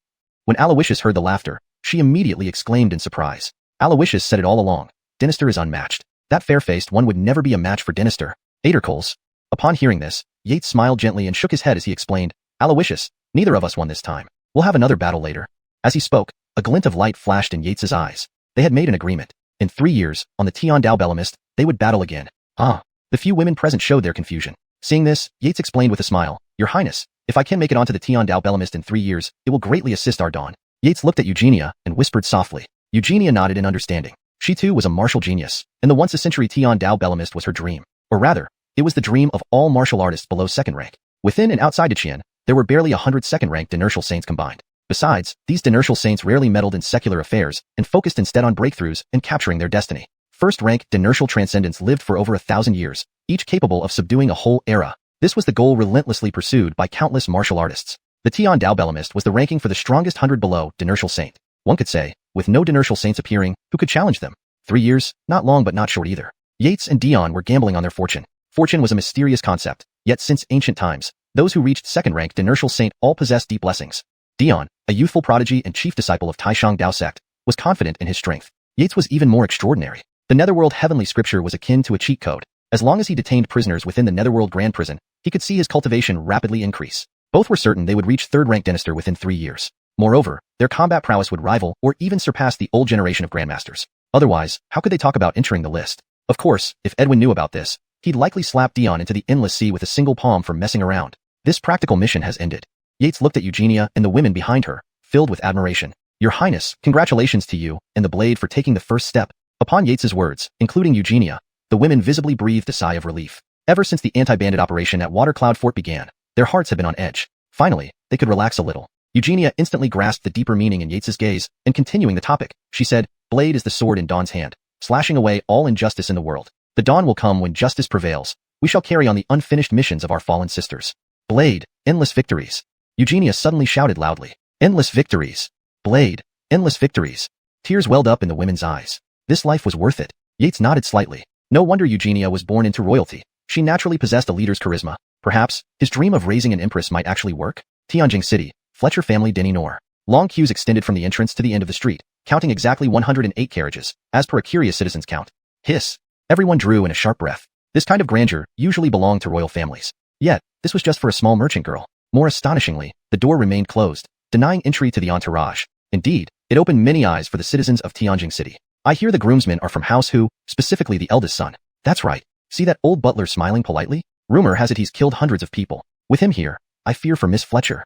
When Aloysius heard the laughter, she immediately exclaimed in surprise. Aloysius said it all along. Denister is unmatched. That fair-faced one would never be a match for Denister. Adercoles. Upon hearing this, Yates smiled gently and shook his head as he explained, "Aloysius, neither of us won this time. We'll have another battle later." As he spoke, a glint of light flashed in Yates's eyes. They had made an agreement. In 3 years, on the Qian Dao Bellamist, they would battle again. The few women present showed their confusion. Seeing this, Yates explained with a smile, "Your Highness, if I can make it onto the Qian Dao Bellamist in 3 years, it will greatly assist our dawn." Yates looked at Eugenia and whispered softly. Eugenia nodded in understanding. She too was a martial genius, and the once-a-century Qian Dao Bellamist was her dream. Or rather, it was the dream of all martial artists below second rank. Within and outside of Qian, there were barely 100 second-ranked inertial saints combined. Besides, these inertial saints rarely meddled in secular affairs and focused instead on breakthroughs and capturing their destiny. First-rank inertial transcendents lived for over 1,000 years, each capable of subduing a whole era. This was the goal relentlessly pursued by countless martial artists. The Qian Dao Bellamist was the ranking for the strongest 100 below inertial saint. One could say, with no inertial saints appearing, who could challenge them? 3 years, not long but not short either. Yates and Dion were gambling on their fortune. Fortune was a mysterious concept, yet since ancient times, those who reached second-ranked inertial saint all possessed deep blessings. Dion, a youthful prodigy and chief disciple of Taishang Dao sect, was confident in his strength. Yates was even more extraordinary. The Netherworld heavenly scripture was akin to a cheat code. As long as he detained prisoners within the Netherworld Grand Prison, he could see his cultivation rapidly increase. Both were certain they would reach third-ranked Denister within 3 years. Moreover, their combat prowess would rival or even surpass the old generation of Grandmasters. Otherwise, how could they talk about entering the list? Of course, if Edwin knew about this, he'd likely slap Dion into the endless sea with a single palm for messing around. This practical mission has ended. Yates looked at Eugenia and the women behind her, filled with admiration. "Your Highness, congratulations to you and the blade for taking the first step." Upon Yates's words, including Eugenia, the women visibly breathed a sigh of relief. Ever since the anti-bandit operation at Watercloud Fort began, their hearts had been on edge. Finally, they could relax a little. Eugenia instantly grasped the deeper meaning in Yates's gaze, and continuing the topic, she said, "Blade is the sword in Dawn's hand, slashing away all injustice in the world. The dawn will come when justice prevails. We shall carry on the unfinished missions of our fallen sisters. Blade, endless victories." Eugenia suddenly shouted loudly, "Endless victories! Blade, endless victories!" Tears welled up in the women's eyes. This life was worth it. Yates nodded slightly. No wonder Eugenia was born into royalty. She naturally possessed a leader's charisma. Perhaps, his dream of raising an empress might actually work. Tianjing City, Fletcher family Denny Nor. Long queues extended from the entrance to the end of the street, counting exactly 108 carriages, as per a curious citizen's count. Hiss. Everyone drew in a sharp breath. This kind of grandeur usually belonged to royal families. Yet, this was just for a small merchant girl. More astonishingly, the door remained closed, denying entry to the entourage. Indeed, it opened many eyes for the citizens of Tianjing City. "I hear the groomsmen are from House Hu, specifically the eldest son." "That's right. See that old butler smiling politely? Rumor has it he's killed hundreds of people. With him here, I fear for Miss Fletcher."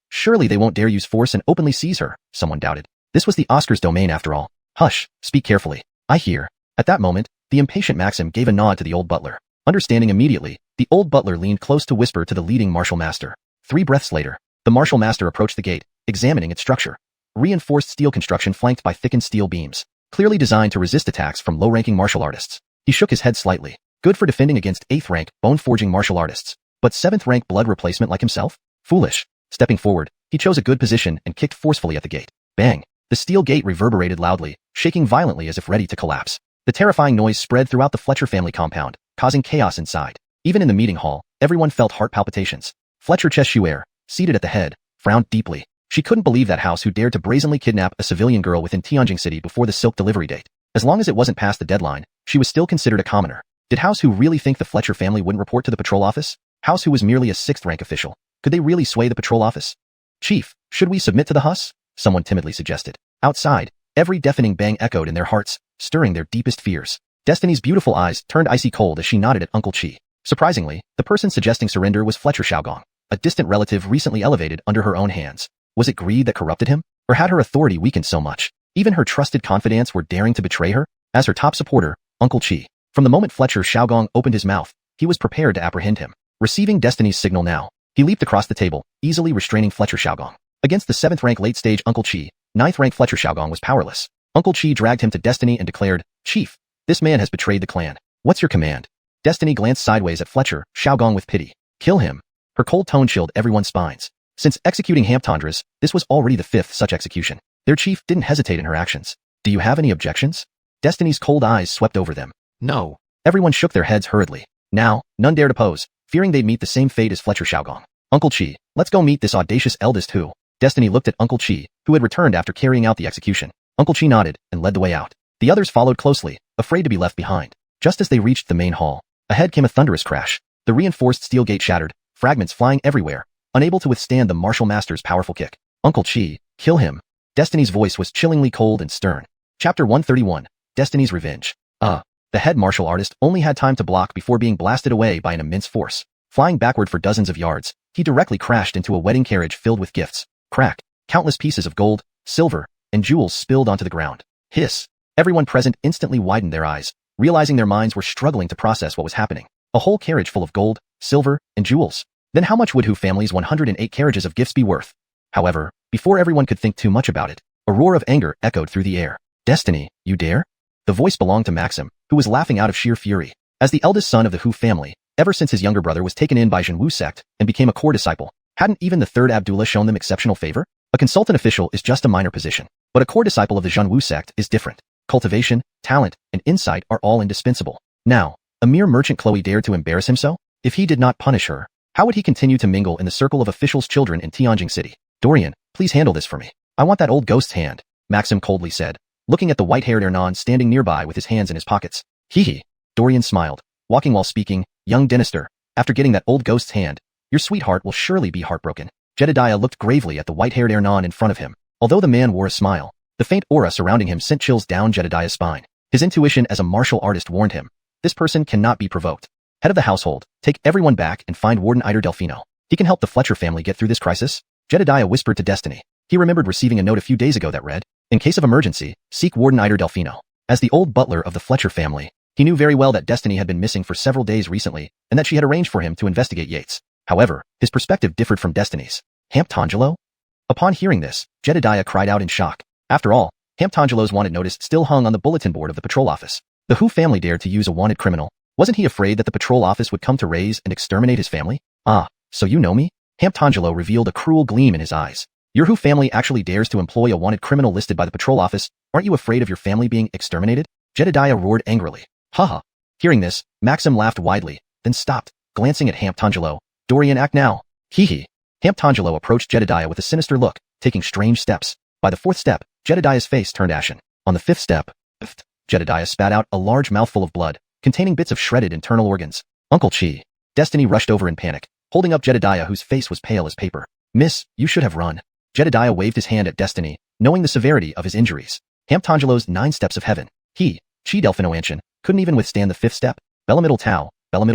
"Surely they won't dare use force and openly seize her," someone doubted. This was the Oscar's domain after all. Hush, speak carefully. I hear. At that moment, the impatient Maxim gave a nod to the old butler. Understanding immediately, the old butler leaned close to whisper to the leading martial master. 3 breaths later, the martial master approached the gate, examining its structure. Reinforced steel construction flanked by thickened steel beams, clearly designed to resist attacks from low-ranking martial artists. He shook his head slightly. Good for defending against 8th-rank, bone-forging martial artists. But 7th-rank blood replacement like himself? Foolish. Stepping forward, he chose a good position and kicked forcefully at the gate. Bang! The steel gate reverberated loudly, shaking violently as if ready to collapse. The terrifying noise spread throughout the Fletcher family compound, causing chaos inside. Even in the meeting hall, everyone felt heart palpitations. Fletcher Cheshuer, seated at the head, frowned deeply. She couldn't believe that house who dared to brazenly kidnap a civilian girl within Tianjin City before the silk delivery date. As long as it wasn't past the deadline, she was still considered a commoner. Did House who really think the Fletcher family wouldn't report to the patrol office? House who was merely a 6th-rank official. Could they really sway the patrol office? Chief, should we submit to the Hus? Someone timidly suggested. Outside, every deafening bang echoed in their hearts, stirring their deepest fears. Destiny's beautiful eyes turned icy cold as she nodded at Uncle Qi. Surprisingly, the person suggesting surrender was Fletcher Xiaogong, a distant relative recently elevated under her own hands. Was it greed that corrupted him? Or had her authority weakened so much? Even her trusted confidants were daring to betray her? As her top supporter, Uncle Qi. From the moment Fletcher Xiaogong opened his mouth, he was prepared to apprehend him. Receiving Destiny's signal now, he leaped across the table, easily restraining Fletcher Xiaogong. Against the 7th-rank late-stage Uncle Qi, 9th-rank Fletcher Xiaogong was powerless. Uncle Qi dragged him to Destiny and declared, Chief, this man has betrayed the clan. What's your command? Destiny glanced sideways at Fletcher Xiaogong with pity. Kill him. Her cold tone chilled everyone's spines. Since executing Hamptondras, this was already the 5th such execution. Their chief didn't hesitate in her actions. Do you have any objections? Destiny's cold eyes swept over them. No. Everyone shook their heads hurriedly. Now, none dared oppose, fearing they'd meet the same fate as Fletcher Xiaogong. Uncle Qi, let's go meet this audacious eldest who. Destiny looked at Uncle Qi, who had returned after carrying out the execution. Uncle Qi nodded and led the way out. The others followed closely, afraid to be left behind. Just as they reached the main hall, ahead came a thunderous crash. The reinforced steel gate shattered, fragments flying everywhere, unable to withstand the martial master's powerful kick. Uncle Qi, kill him. Destiny's voice was chillingly cold and stern. Chapter 131, Destiny's Revenge. The head martial artist only had time to block before being blasted away by an immense force. Flying backward for dozens of yards, he directly crashed into a wedding carriage filled with gifts. Crack. Countless pieces of gold, silver, and jewels spilled onto the ground. Hiss. Everyone present instantly widened their eyes, realizing their minds were struggling to process what was happening. A whole carriage full of gold, silver, and jewels. Then how much would Hu family's 108 carriages of gifts be worth? However, before everyone could think too much about it, a roar of anger echoed through the air. Destiny, you dare? The voice belonged to Maxim, who was laughing out of sheer fury. As the eldest son of the Hu family, ever since his younger brother was taken in by Zhenwu sect and became a core disciple, hadn't even the 3rd Abdullah shown them exceptional favor? A consultant official is just a minor position, but a core disciple of the Zhenwu sect is different. Cultivation, talent, and insight are all indispensable. Now, a mere merchant Chloe dared to embarrass him so? If he did not punish her, how would he continue to mingle in the circle of officials' children in Tianjin City? Dorian, please handle this for me. I want that old ghost's hand, Maxim coldly said, looking at the white-haired Ernan standing nearby with his hands in his pockets. Hee. Dorian smiled, walking while speaking. Young Dinister, after getting that old ghost's hand, your sweetheart will surely be heartbroken. Jedediah looked gravely at the white-haired Ernan in front of him. Although the man wore a smile, the faint aura surrounding him sent chills down Jedediah's spine. His intuition as a martial artist warned him. This person cannot be provoked. Head of the household, take everyone back and find Warden Eider Delfino. He can help the Fletcher family get through this crisis. Jedediah whispered to Destiny. He remembered receiving a note a few days ago that read, in case of emergency, seek Warden Eider Delfino. As the old butler of the Fletcher family, he knew very well that Destiny had been missing for several days recently, and that she had arranged for him to investigate Yates. However, his perspective differed from Destiny's. Hamptongelo? Upon hearing this, Jedediah cried out in shock. After all, Hamptongelo's wanted notice still hung on the bulletin board of the patrol office. The Hu family dared to use a wanted criminal. Wasn't he afraid that the patrol office would come to raise and exterminate his family? Ah, so you know me? Hamptongelo revealed a cruel gleam in his eyes. Your Hu family actually dares to employ a wanted criminal listed by the patrol office. Aren't you afraid of your family being exterminated? Jedediah roared angrily. Haha. Hearing this, Maxim laughed widely, then stopped, glancing at Hamptongelo. Dorian, act now. Hee. Hamptongelo approached Jedediah with a sinister look, taking strange steps. By the 4th step, Jedediah's face turned ashen. On the 5th step, Jedediah spat out a large mouthful of blood, containing bits of shredded internal organs. Uncle Qi. Destiny rushed over in panic, holding up Jedediah whose face was pale as paper. Miss, you should have run. Jedediah waved his hand at Destiny, knowing the severity of his injuries. Hamptongelo's 9 steps of heaven. He, Qi Delphinoanchin, couldn't even withstand the 5th step. Bellamidal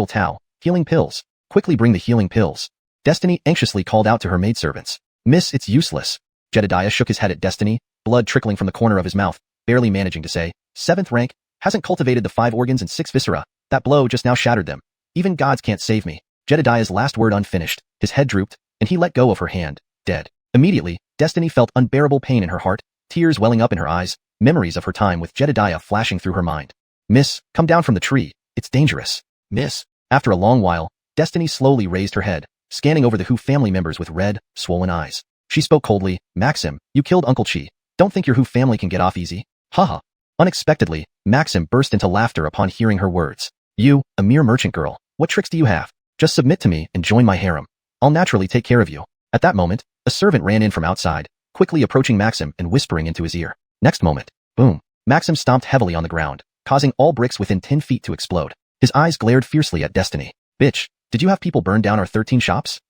Tau, healing pills. Quickly bring the healing pills. Destiny anxiously called out to her maidservants. Miss, it's useless. Jedediah shook his head at Destiny, blood trickling from the corner of his mouth. barely managing to say, 7th rank, hasn't cultivated the 5 organs and 6 viscera. That blow just now shattered them. Even gods can't save me. Jedediah's last word unfinished, his head drooped, and he let go of her hand, dead. Immediately, Destiny felt unbearable pain in her heart, tears welling up in her eyes, memories of her time with Jedediah flashing through her mind. Miss, come down from the tree. It's dangerous. Miss. After a long while, Destiny slowly raised her head, scanning over the Hu family members with red, swollen eyes. She spoke coldly, Maxim, you killed Uncle Qi. Don't think your Hu family can get off easy. Haha. Unexpectedly, Maxim burst into laughter upon hearing her words. You, a mere merchant girl, what tricks do you have? Just submit to me and join my harem. I'll naturally take care of you. At that moment, a servant ran in from outside, quickly approaching Maxim and whispering into his ear. Next moment, boom. Maxim stomped heavily on the ground, causing all bricks within 10 feet to explode. His eyes glared fiercely at Destiny. Bitch, did you have people burn down our 13 shops?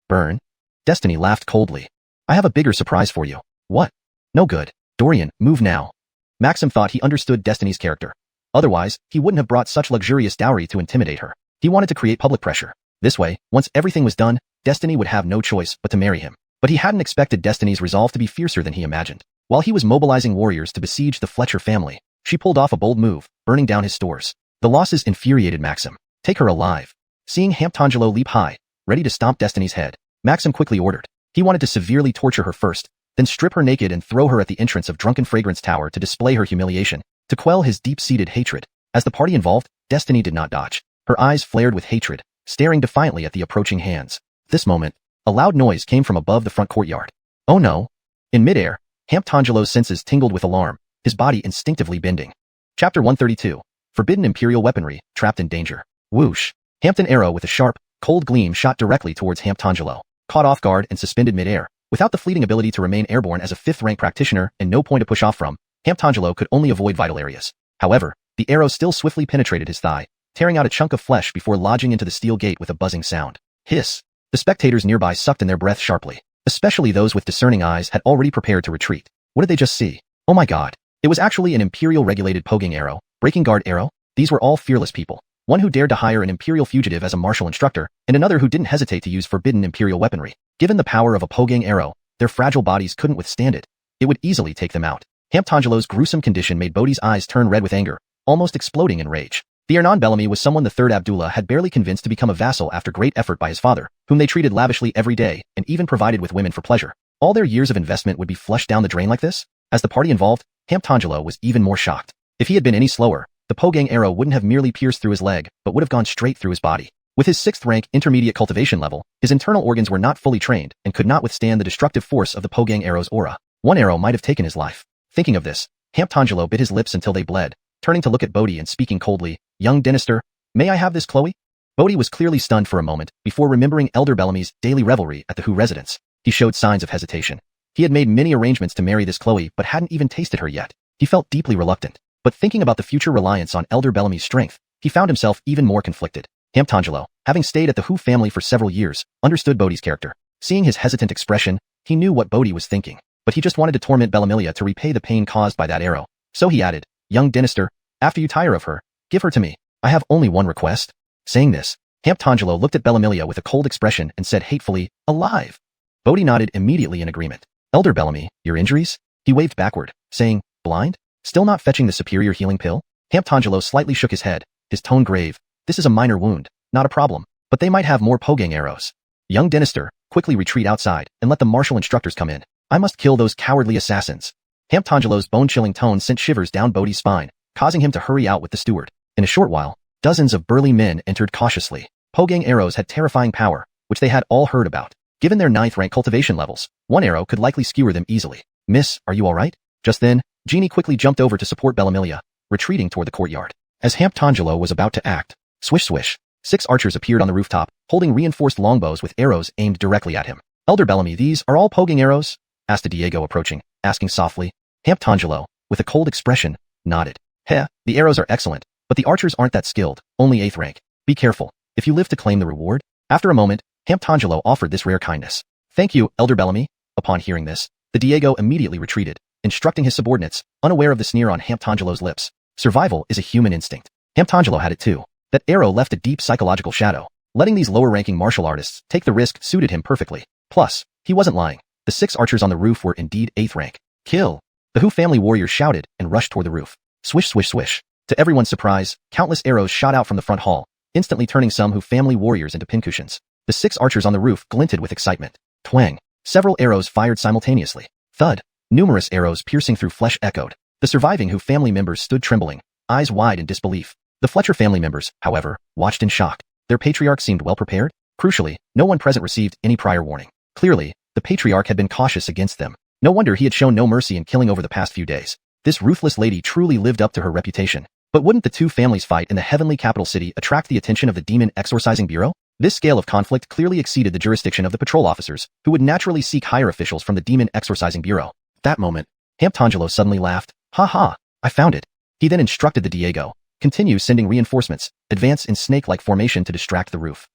Burn? Destiny laughed coldly. I have a bigger surprise for you. What? No good. Dorian, move now. Maxim thought he understood Destiny's character. Otherwise, he wouldn't have brought such luxurious dowry to intimidate her. He wanted to create public pressure. This way, once everything was done, Destiny would have no choice but to marry him. But he hadn't expected Destiny's resolve to be fiercer than he imagined. While he was mobilizing warriors to besiege the Fletcher family, she pulled off a bold move, burning down his stores. The losses infuriated Maxim. Take her alive. Seeing Hamptangelo leap high, ready to stomp Destiny's head, Maxim quickly ordered. He wanted to severely torture her first, then strip her naked and throw her at the entrance of Drunken Fragrance Tower to display her humiliation, to quell his deep-seated hatred. As the party involved, Destiny did not dodge. Her eyes flared with hatred, staring defiantly at the approaching hands. This moment, a loud noise came from above the front courtyard. Oh no! In midair, Hamptangelo's senses tingled with alarm, his body instinctively bending. Chapter 132. Forbidden Imperial Weaponry, Trapped in Danger. Whoosh! Hampton arrow with a sharp, cold gleam shot directly towards Hamptangelo. Caught off guard and suspended midair, without the fleeting ability to remain airborne as a 5th-rank practitioner and no point to push off from, Hamptangelo could only avoid vital areas. However, the arrow still swiftly penetrated his thigh, tearing out a chunk of flesh before lodging into the steel gate with a buzzing sound. Hiss! The spectators nearby sucked in their breath sharply. Especially those with discerning eyes had already prepared to retreat. What did they just see? Oh my god. It was actually an Imperial-regulated pogang arrow, breaking guard arrow. These were all fearless people. One who dared to hire an Imperial fugitive as a martial instructor, and another who didn't hesitate to use forbidden Imperial weaponry. Given the power of a pogang arrow, their fragile bodies couldn't withstand it. It would easily take them out. Hamptangelo's gruesome condition made Bodhi's eyes turn red with anger, almost exploding in rage. The Hernan Bellamy was someone the 3rd Abdullah had barely convinced to become a vassal after great effort by his father, whom they treated lavishly every day and even provided with women for pleasure. All their years of investment would be flushed down the drain like this? As the party involved, Hamptangelo was even more shocked. If he had been any slower, the pogang arrow wouldn't have merely pierced through his leg, but would have gone straight through his body. With his 6th rank intermediate cultivation level, his internal organs were not fully trained and could not withstand the destructive force of the pogang arrow's aura. One arrow might have taken his life. Thinking of this, Hamptangelo bit his lips until they bled, turning to look at Bodhi and speaking coldly, Young Dinister, may I have this Chloe? Bodhi was clearly stunned for a moment before remembering Elder Bellamy's daily revelry at the Hu residence. He showed signs of hesitation. He had made many arrangements to marry this Chloe but hadn't even tasted her yet. He felt deeply reluctant. But thinking about the future reliance on Elder Bellamy's strength, he found himself even more conflicted. Hamptangelo, having stayed at the Hu family for several years, understood Bodhi's character. Seeing his hesitant expression, he knew what Bodhi was thinking. But he just wanted to torment Bellamilia to repay the pain caused by that arrow. So he added, Young Dinister, after you tire of her, give her to me. I have only one request. Saying this, Hamptangelo looked at Bellamilia with a cold expression and said hatefully, alive. Bodhi nodded immediately in agreement. Elder Bellamy, your injuries? He waved backward, saying, blind? Still not fetching the superior healing pill? Hamptangelo slightly shook his head, his tone grave. This is a minor wound, not a problem, but they might have more pogang arrows. Young Dinister, quickly retreat outside and let the martial instructors come in. I must kill those cowardly assassins. Hamptangelo's bone-chilling tone sent shivers down Bodhi's spine, causing him to hurry out with the steward. In a short while, dozens of burly men entered cautiously. Pogang arrows had terrifying power, which they had all heard about. Given their 9th rank cultivation levels, one arrow could likely skewer them easily. Miss, are you alright? Just then, Jeannie quickly jumped over to support Bellamilia, retreating toward the courtyard. As Hamptangelo was about to act, swish swish, 6 archers appeared on the rooftop, holding reinforced longbows with arrows aimed directly at him. Elder Bellamy, these are all pogang arrows? Asked Diego approaching, asking softly. Hamptangelo, with a cold expression, nodded. Heh, the arrows are excellent, but the archers aren't that skilled, only 8th rank. Be careful, if you live to claim the reward. After a moment, Hamptangelo offered this rare kindness. Thank you, Elder Bellamy. Upon hearing this, the Diego immediately retreated, instructing his subordinates, unaware of the sneer on Hamptangelo's lips. Survival is a human instinct. Hamptangelo had it too. That arrow left a deep psychological shadow. Letting these lower-ranking martial artists take the risk suited him perfectly. Plus, he wasn't lying. The 6 archers on the roof were indeed 8th rank. Kill. The Hu family warriors shouted and rushed toward the roof. Swish, swish, swish. To everyone's surprise, countless arrows shot out from the front hall, instantly turning some Hu family warriors into pincushions. The 6 archers on the roof glinted with excitement. Twang. Several arrows fired simultaneously. Thud. Numerous arrows piercing through flesh echoed. The surviving Hu family members stood trembling, eyes wide in disbelief. The Fletcher family members, however, watched in shock. Their patriarch seemed well prepared. Crucially, no one present received any prior warning. Clearly, the patriarch had been cautious against them. No wonder he had shown no mercy in killing over the past few days. This ruthless lady truly lived up to her reputation. But wouldn't the 2 families' fight in the heavenly capital city attract the attention of the Demon Exorcising Bureau? This scale of conflict clearly exceeded the jurisdiction of the patrol officers, who would naturally seek higher officials from the Demon Exorcising Bureau. At that moment, Hamptangelo suddenly laughed. Ha ha, I found it. He then instructed the Diego, continue sending reinforcements, advance in snake-like formation to distract the roof.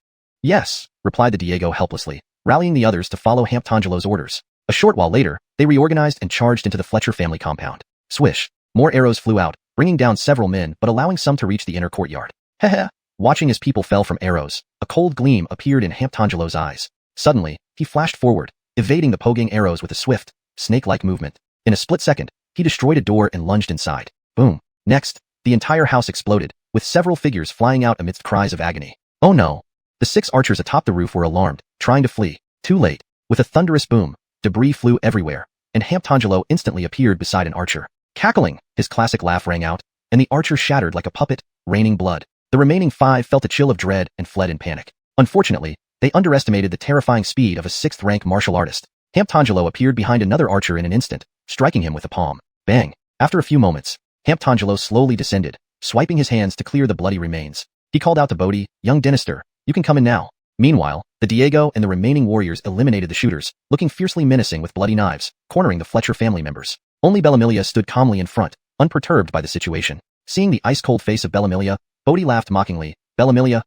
Yes, replied the Diego helplessly, rallying the others to follow Hamptangelo's orders. A short while later, they reorganized and charged into the Fletcher family compound. Swish. More arrows flew out, bringing down several men but allowing some to reach the inner courtyard. Heh. Watching as people fell from arrows, a cold gleam appeared in Hamptangelo's eyes. Suddenly, he flashed forward, evading the poking arrows with a swift, snake-like movement. In a split second, he destroyed a door and lunged inside. Boom. Next, the entire house exploded, with several figures flying out amidst cries of agony. Oh no. The 6 archers atop the roof were alarmed, trying to flee. Too late. With a thunderous boom, debris flew everywhere, and Hamptangelo instantly appeared beside an archer. Cackling, his classic laugh rang out, and the archer shattered like a puppet, raining blood. The remaining 5 felt a chill of dread and fled in panic. Unfortunately, they underestimated the terrifying speed of a 6th-rank martial artist. Hamptangelo appeared behind another archer in an instant, striking him with a palm. Bang! After a few moments, Hamptangelo slowly descended, swiping his hands to clear the bloody remains. He called out to Bodhi, young Dynasty, you can come in now. Meanwhile, the Diego and the remaining warriors eliminated the shooters, looking fiercely menacing with bloody knives, cornering the Fletcher family members. Only Bellamilia stood calmly in front, unperturbed by the situation. Seeing the ice-cold face of Bellamilia, Bodhi laughed mockingly. Bellamilia,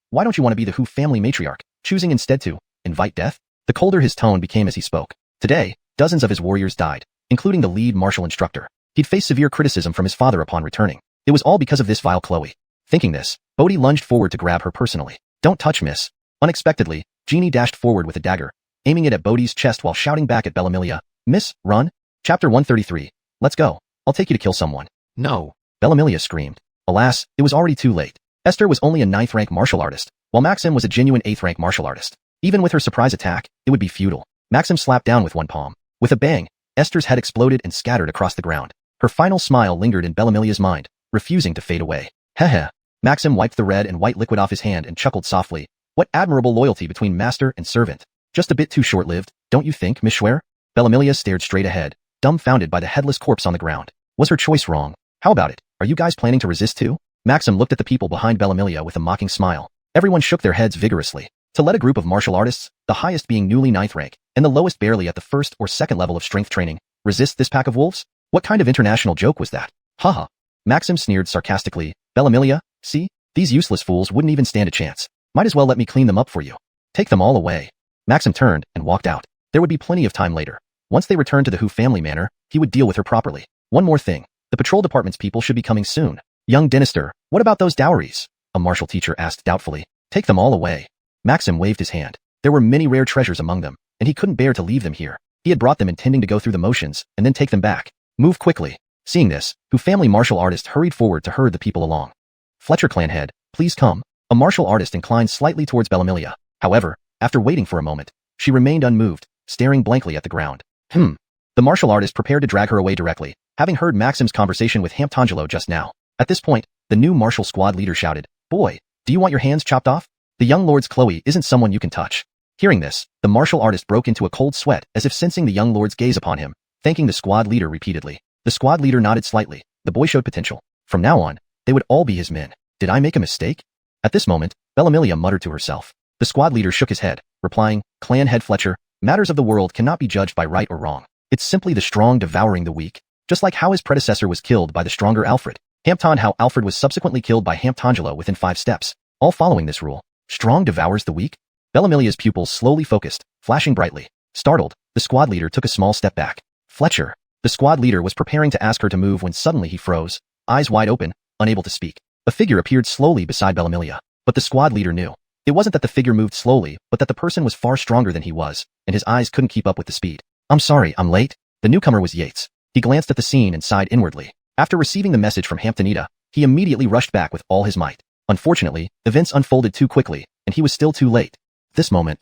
why don't you want to be the Hu family matriarch, choosing instead to invite death? The colder his tone became as he spoke. Today, dozens of his warriors died, including the lead martial instructor. He'd faced severe criticism from his father upon returning. It was all because of this vile Chloe. Thinking this, Bodhi lunged forward to grab her personally. Don't touch, miss. Unexpectedly, Jeannie dashed forward with a dagger, aiming it at Bodhi's chest while shouting back at Bellamilia, Miss, run. Chapter 133. Let's go. I'll take you to kill someone. No. Bellamilia screamed. Alas, it was already too late. Esther was only a 9th-rank martial artist, while Maxim was a genuine 8th-rank martial artist. Even with her surprise attack, it would be futile. Maxim slapped down with one palm. With a bang, Esther's head exploded and scattered across the ground. Her final smile lingered in Bellamilia's mind, refusing to fade away. Heh. Maxim wiped the red and white liquid off his hand and chuckled softly. What admirable loyalty between master and servant. Just a bit too short-lived, don't you think, Miss Schwer? Bellamilia stared straight ahead, dumbfounded by the headless corpse on the ground. Was her choice wrong? How about it? Are you guys planning to resist too? Maxim looked at the people behind Bellamilia with a mocking smile. Everyone shook their heads vigorously. To let a group of martial artists, the highest being newly 9th rank, and the lowest barely at the 1st or 2nd level of strength training, resist this pack of wolves? What kind of international joke was that? Haha. Maxim sneered sarcastically. Bellamilia, see? These useless fools wouldn't even stand a chance. Might as well let me clean them up for you. Take them all away. Maxim turned and walked out. There would be plenty of time later. Once they returned to the Hu family manor, he would deal with her properly. One more thing. The patrol department's people should be coming soon. Young Dynasty, what about those dowries? A martial teacher asked doubtfully. Take them all away. Maxim waved his hand. There were many rare treasures among them, and he couldn't bear to leave them here. He had brought them intending to go through the motions, and then take them back. Move quickly. Seeing this, Hu family martial artist hurried forward to herd the people along. Fletcher clan head, please come. A martial artist inclined slightly towards Bellamilia. However, after waiting for a moment, she remained unmoved, staring blankly at the ground. The martial artist prepared to drag her away directly, having heard Maxim's conversation with Hamptangelo just now. At this point, the new martial squad leader shouted, Boy, do you want your hands chopped off? The young lord's Chloe isn't someone you can touch. Hearing this, the martial artist broke into a cold sweat as if sensing the young lord's gaze upon him, thanking the squad leader repeatedly. The squad leader nodded slightly. The boy showed potential. From now on, they would all be his men. Did I make a mistake? At this moment, Bellamilia muttered to herself. The squad leader shook his head, replying, Clan head Fletcher, matters of the world cannot be judged by right or wrong. It's simply the strong devouring the weak, just like how his predecessor was killed by the stronger Alfred. How Alfred was subsequently killed by Hamptangelo within 5 steps. All following this rule. Strong devours the weak? Bellamilia's pupils slowly focused, flashing brightly. Startled, the squad leader took a small step back. Fletcher. The squad leader was preparing to ask her to move when suddenly he froze, eyes wide open, unable to speak. A figure appeared slowly beside Bellamilia, but the squad leader knew. It wasn't that the figure moved slowly, but that the person was far stronger than he was, and his eyes couldn't keep up with the speed. I'm sorry, I'm late. The newcomer was Yates. He glanced at the scene and sighed inwardly. After receiving the message from Hamptonita, he immediately rushed back with all his might. Unfortunately, events unfolded too quickly, and he was still too late. At this moment,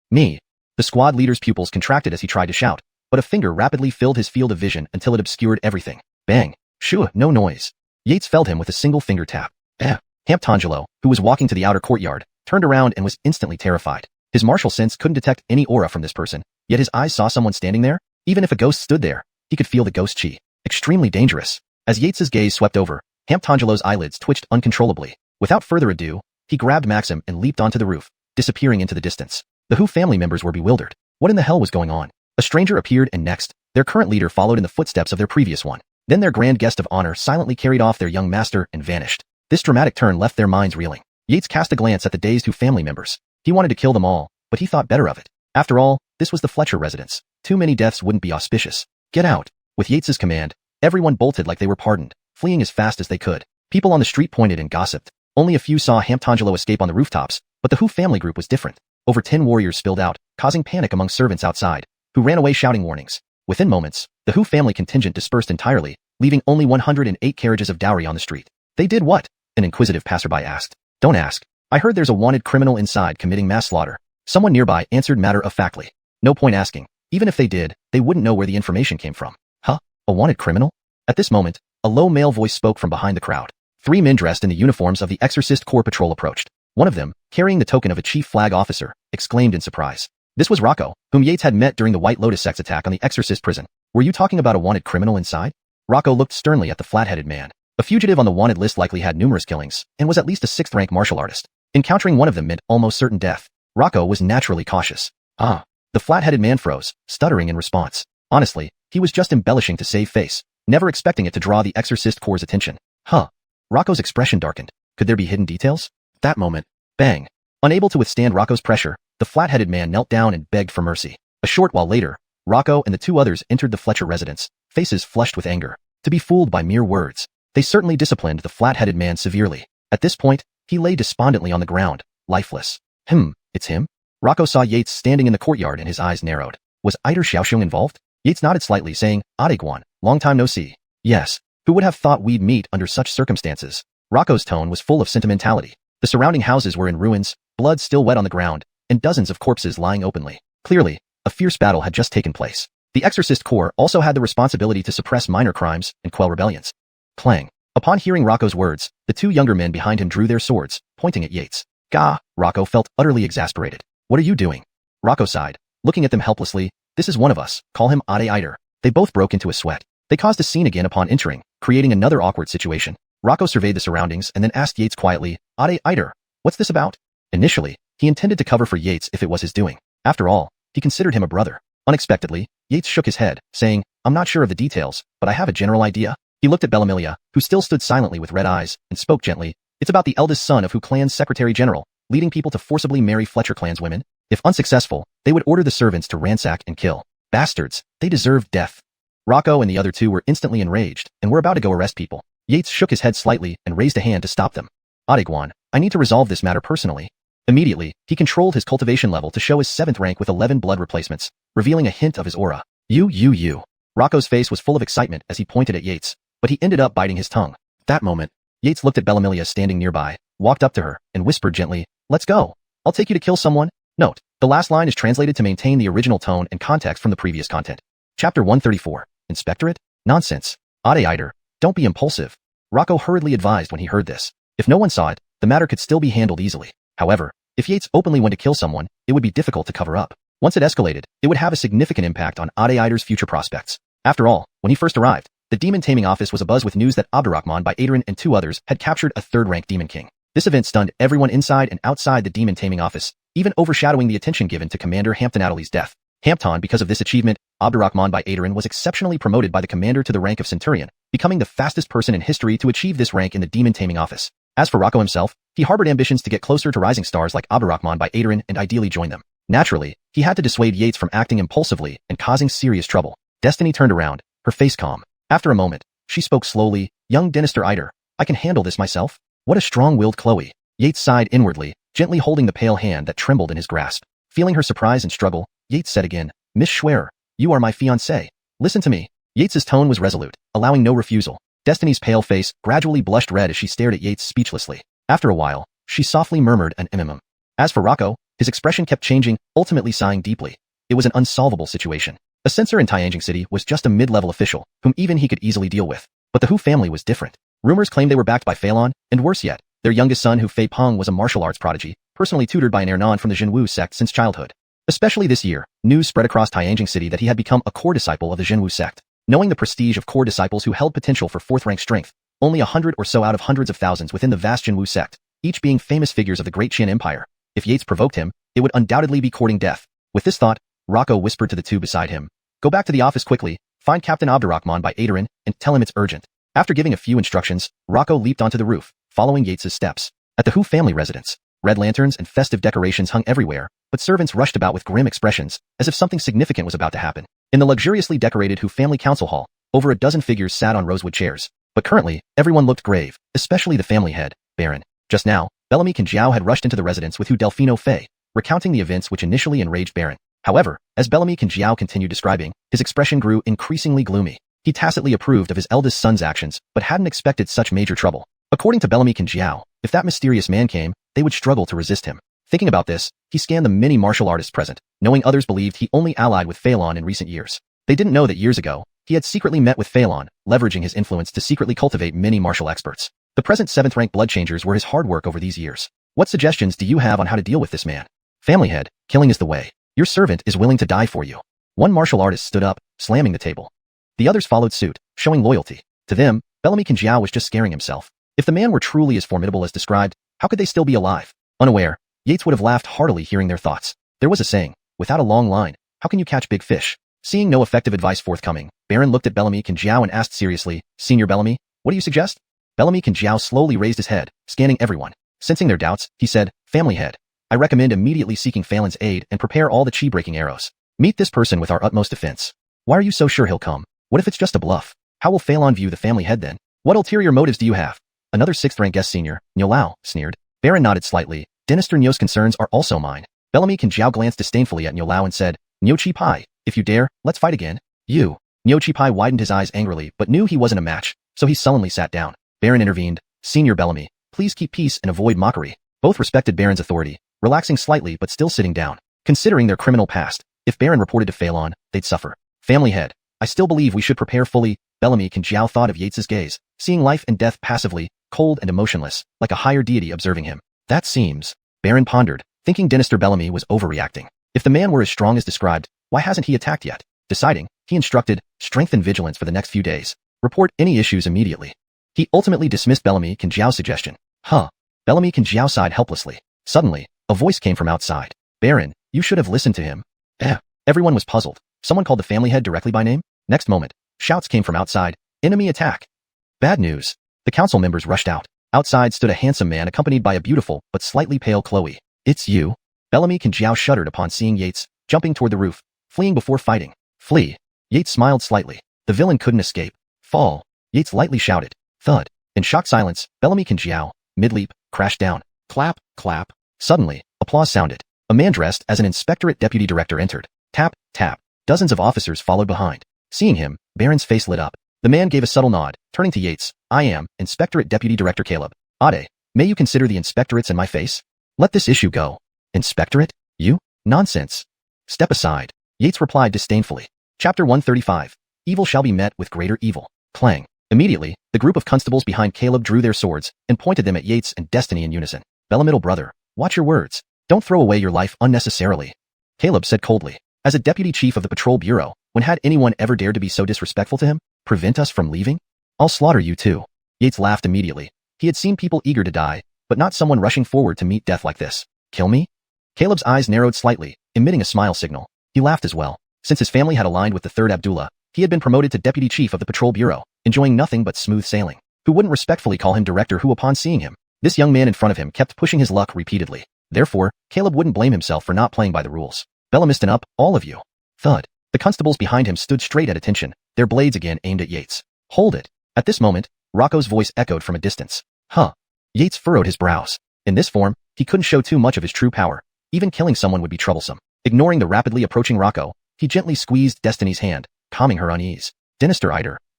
me. The squad leader's pupils contracted as he tried to shout, but a finger rapidly filled his field of vision until it obscured everything. Bang! Shoo! No noise. Yates felled him with a single finger tap. Hamptangelo, who was walking to the outer courtyard, turned around and was instantly terrified. His martial sense couldn't detect any aura from this person, yet his eyes saw someone standing there. Even if a ghost stood there, he could feel the ghost chi. Extremely dangerous. As Yates's gaze swept over, Hamptangelo's eyelids twitched uncontrollably. Without further ado, he grabbed Maxim and leaped onto the roof, disappearing into the distance. The Hu family members were bewildered. What in the hell was going on? A stranger appeared and next, their current leader followed in the footsteps of their previous one. Then their grand guest of honor silently carried off their young master and vanished. This dramatic turn left their minds reeling. Yates cast a glance at the dazed Hu family members. He wanted to kill them all, but he thought better of it. After all, this was the Fletcher residence. Too many deaths wouldn't be auspicious. Get out. With Yates's command, everyone bolted like they were pardoned, fleeing as fast as they could. People on the street pointed and gossiped. Only a few saw Hamptangelo escape on the rooftops, but the Hu family group was different. Over 10 warriors spilled out, causing panic among servants outside, who ran away shouting warnings. Within moments, the Hu family contingent dispersed entirely, leaving only 108 carriages of dowry on the street. They did what? An inquisitive passerby asked. Don't ask. I heard there's a wanted criminal inside committing mass slaughter. Someone nearby answered matter-of-factly. No point asking. Even if they did, they wouldn't know where the information came from. Huh? A wanted criminal? At this moment, a low male voice spoke from behind the crowd. 3 men dressed in the uniforms of the Exorcist Corps patrol approached. One of them, carrying the token of a chief flag officer, exclaimed in surprise. This was Rocco, whom Yates had met during the White Lotus sex attack on the Exorcist prison. Were you talking about a wanted criminal inside? Rocco looked sternly at the flat-headed man. A fugitive on the wanted list likely had numerous killings, and was at least a 6th-rank martial artist. Encountering one of them meant almost certain death. Rocco was naturally cautious. The flat-headed man froze, stuttering in response. Honestly, he was just embellishing to save face, never expecting it to draw the Exorcist Corps' attention. Rocco's expression darkened. Could there be hidden details? That moment, bang. Unable to withstand Rocco's pressure, the flat-headed man knelt down and begged for mercy. A short while later, Rocco and the 2 others entered the Fletcher residence, faces flushed with anger. To be fooled by mere words. They certainly disciplined the flat-headed man severely. At this point, he lay despondently on the ground, lifeless. It's him? Rocco saw Yates standing in the courtyard and his eyes narrowed. Was Eider Xiaoxiong involved? Yates nodded slightly, saying, Adeguan, long time no see. Yes. Who would have thought we'd meet under such circumstances? Rocco's tone was full of sentimentality. The surrounding houses were in ruins, blood still wet on the ground, and dozens of corpses lying openly. Clearly, a fierce battle had just taken place. The Exorcist Corps also had the responsibility to suppress minor crimes and quell rebellions. Clang. Upon hearing Rocco's words, the 2 younger men behind him drew their swords, pointing at Yates. Gah! Rocco felt utterly exasperated. What are you doing? Rocco sighed, looking at them helplessly. This is one of us. Call him Ade Eider. They both broke into a sweat. They caused a scene again upon entering, creating another awkward situation. Rocco surveyed the surroundings and then asked Yates quietly, Ade Eider, what's this about? Initially, he intended to cover for Yates if it was his doing. After all, he considered him a brother. Unexpectedly, Yates shook his head, saying, I'm not sure of the details, but I have a general idea. He looked at Bellamilia, who still stood silently with red eyes, and spoke gently. It's about the eldest son of Hu Clan's Secretary General, leading people to forcibly marry Fletcher Clan's women. If unsuccessful, they would order the servants to ransack and kill. Bastards, they deserved death. Rocco and the other 2 were instantly enraged, and were about to go arrest people. Yates shook his head slightly and raised a hand to stop them. Adeguan, I need to resolve this matter personally. Immediately, he controlled his cultivation level to show his 7th rank with 11 blood replacements, revealing a hint of his aura. You. Rocco's face was full of excitement as he pointed at Yates, but he ended up biting his tongue. That moment, Yates looked at Bellamilia standing nearby, walked up to her, and whispered gently, Let's go. I'll take you to kill someone. Note, the last line is translated to maintain the original tone and context from the previous content. Chapter 134. Inspectorate? Nonsense. Ade Eider, don't be impulsive. Rocco hurriedly advised when he heard this. If no one saw it, the matter could still be handled easily. However, if Yates openly went to kill someone, it would be difficult to cover up. Once it escalated, it would have a significant impact on Ade Eider's future prospects. After all, when he first arrived, the demon taming office was abuzz with news that Abdurrahman by Adrian and 2 others had captured a 3rd-rank demon king. This event stunned everyone inside and outside the demon taming office, even overshadowing the attention given to Commander Hampton Adderley's death. Hampton, because of this achievement, Abdurrahman by Adrian was exceptionally promoted by the commander to the rank of Centurion, becoming the fastest person in history to achieve this rank in the demon taming office. As for Rocco himself, he harbored ambitions to get closer to rising stars like Abdurrahman by Adrian and ideally join them. Naturally, he had to dissuade Yates from acting impulsively and causing serious trouble. Destiny turned around, her face calm. After a moment, she spoke slowly, Young Dynasty Eider, I can handle this myself. What a strong-willed Chloe. Yates sighed inwardly, gently holding the pale hand that trembled in his grasp. Feeling her surprise and struggle, Yates said again, Miss Schwerer, you are my fiancée. Listen to me. Yates's tone was resolute, allowing no refusal. Destiny's pale face gradually blushed red as she stared at Yates speechlessly. After a while, she softly murmured an mm. As for Rocco, his expression kept changing, ultimately sighing deeply. It was an unsolvable situation. A censor in Xianxia City was just a mid-level official, whom even he could easily deal with. But the Hu family was different. Rumors claimed they were backed by Phelan, and worse yet, their youngest son Hu Fei Peng was a martial arts prodigy, personally tutored by an Ernan from the Zhenwu sect since childhood. Especially this year, news spread across Xianxia City that he had become a core disciple of the Zhenwu sect. Knowing the prestige of core disciples who held potential for fourth-rank strength, only 100 or so out of hundreds of thousands within the vast Zhenwu sect, each being famous figures of the great Qian Empire. If Yates provoked him, it would undoubtedly be courting death. With this thought, Rocco whispered to the two beside him. Go back to the office quickly, find Captain Abdurrahman by Adarin, and tell him it's urgent. After giving a few instructions, Rocco leaped onto the roof, following Yates's steps. At the Hu family residence, red lanterns and festive decorations hung everywhere, but servants rushed about with grim expressions, as if something significant was about to happen. In the luxuriously decorated Hu family council hall, over a dozen figures sat on rosewood chairs. But currently, everyone looked grave, especially the family head, Baron. Just now, Bellamy Jiao had rushed into the residence with Hu Delfino Fei, recounting the events which initially enraged Baron. However, as Bellamy Jiao continued describing, his expression grew increasingly gloomy. He tacitly approved of his eldest son's actions, but hadn't expected such major trouble. According to Bellamy Jiao, if that mysterious man came, they would struggle to resist him. Thinking about this, he scanned the many martial artists present, knowing others believed he only allied with Phelan in recent years. They didn't know that years ago, he had secretly met with Phelan, leveraging his influence to secretly cultivate many martial experts. The present 7th-rank blood changers were his hard work over these years. What suggestions do you have on how to deal with this man? Family head, killing is the way. Your servant is willing to die for you. One martial artist stood up, slamming the table. The others followed suit, showing loyalty. To them, Bellamy Jiao was just scaring himself. If the man were truly as formidable as described, how could they still be alive? Unaware, Yates would have laughed heartily hearing their thoughts. There was a saying, without a long line, how can you catch big fish? Seeing no effective advice forthcoming, Baron looked at Bellamy Jiao and asked seriously, Senior Bellamy, what do you suggest? Bellamy Jiao slowly raised his head, scanning everyone. Sensing their doubts, he said, Family head, I recommend immediately seeking Phelan's aid and prepare all the chi-breaking arrows. Meet this person with our utmost defense. Why are you so sure he'll come? What if it's just a bluff? How will Phelan view the family head then? What ulterior motives do you have? Another 6th-rank guest senior, Niu Lao, sneered. Baron nodded slightly. Dynasty Niu's concerns are also mine. Bellamy Jiao glanced disdainfully at Niu Lao and said, Niu Chi Pai, if you dare, let's fight again. You. Niu Chi Pai widened his eyes angrily but knew he wasn't a match, so he sullenly sat down. Baron intervened. Senior Bellamy, please keep peace and avoid mockery. Both respected Baron's authority, relaxing slightly but still sitting down. Considering their criminal past, if Baron reported to Phelan, they'd suffer. Family head, I still believe we should prepare fully. Bellamy Jiao thought of Yates's gaze, seeing life and death passively, cold and emotionless, like a higher deity observing him. That seems. Baron pondered, thinking Dynasty Bellamy was overreacting. If the man were as strong as described, why hasn't he attacked yet? Deciding, he instructed, strengthen vigilance for the next few days. Report any issues immediately. He ultimately dismissed Bellamy Jiao's suggestion. Bellamy Jiao sighed helplessly. Suddenly, a voice came from outside. Baron, you should have listened to him. Everyone was puzzled. Someone called the family head directly by name? Next moment, shouts came from outside. Enemy attack. Bad news. The council members rushed out. Outside stood a handsome man accompanied by a beautiful but slightly pale Chloe. It's you. Bellamy Jiao shuddered upon seeing Yates, jumping toward the roof, fleeing before fighting. Flee. Yates smiled slightly. The villain couldn't escape. Fall. Yates lightly shouted. Thud. In shocked silence, Bellamy Jiao, mid-leap, crashed down. Clap, clap. Suddenly, applause sounded. A man dressed as an inspectorate deputy director entered. Tap, tap. Dozens of officers followed behind. Seeing him, Baron's face lit up. The man gave a subtle nod, turning to Yates. I am, Inspectorate Deputy Director Caleb. Ade, may you consider the inspectorates in my face? Let this issue go. Inspectorate? You? Nonsense. Step aside. Yates replied disdainfully. Chapter 135. Evil shall be met with greater evil. Clang. Immediately, the group of constables behind Caleb drew their swords and pointed them at Yates and Destiny in unison. Bellamiddle brother, watch your words. Don't throw away your life unnecessarily. Caleb said coldly. As a deputy chief of the patrol bureau, when had anyone ever dared to be so disrespectful to him? Prevent us from leaving? I'll slaughter you too. Yates laughed immediately. He had seen people eager to die, but not someone rushing forward to meet death like this. Kill me? Caleb's eyes narrowed slightly, emitting a smile signal. He laughed as well. Since his family had aligned with the 3rd Abdullah, he had been promoted to deputy chief of the patrol bureau, enjoying nothing but smooth sailing. Who wouldn't respectfully call him director who upon seeing him? This young man in front of him kept pushing his luck repeatedly. Therefore, Caleb wouldn't blame himself for not playing by the rules. Bellamisten up, all of you. Thud. The constables behind him stood straight at attention, their blades again aimed at Yates. Hold it. At this moment, Rocco's voice echoed from a distance. Yates furrowed his brows. In this form, he couldn't show too much of his true power. Even killing someone would be troublesome. Ignoring the rapidly approaching Rocco, he gently squeezed Destiny's hand, calming her unease. Dynasty,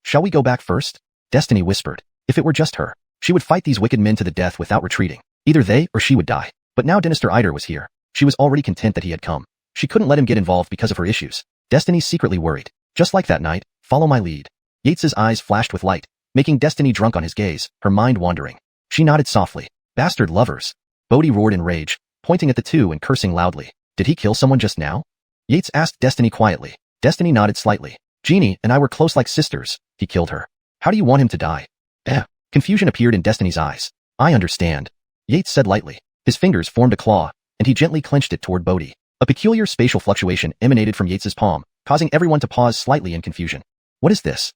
shall we go back first? Destiny whispered. If it were just her, she would fight these wicked men to the death without retreating. Either they or she would die. But now Dynasty was here. She was already content that he had come. She couldn't let him get involved because of her issues. Destiny secretly worried. Just like that night, follow my lead. Yates's eyes flashed with light, making Destiny drunk on his gaze, her mind wandering. She nodded softly. Bastard lovers. Bodhi roared in rage, pointing at the two and cursing loudly. Did he kill someone just now? Yates asked Destiny quietly. Destiny nodded slightly. Jeannie and I were close like sisters. He killed her. How do you want him to die? Confusion appeared in Destiny's eyes. I understand. Yates said lightly. His fingers formed a claw, and he gently clenched it toward Bodhi. A peculiar spatial fluctuation emanated from Yates's palm, causing everyone to pause slightly in confusion. What is this?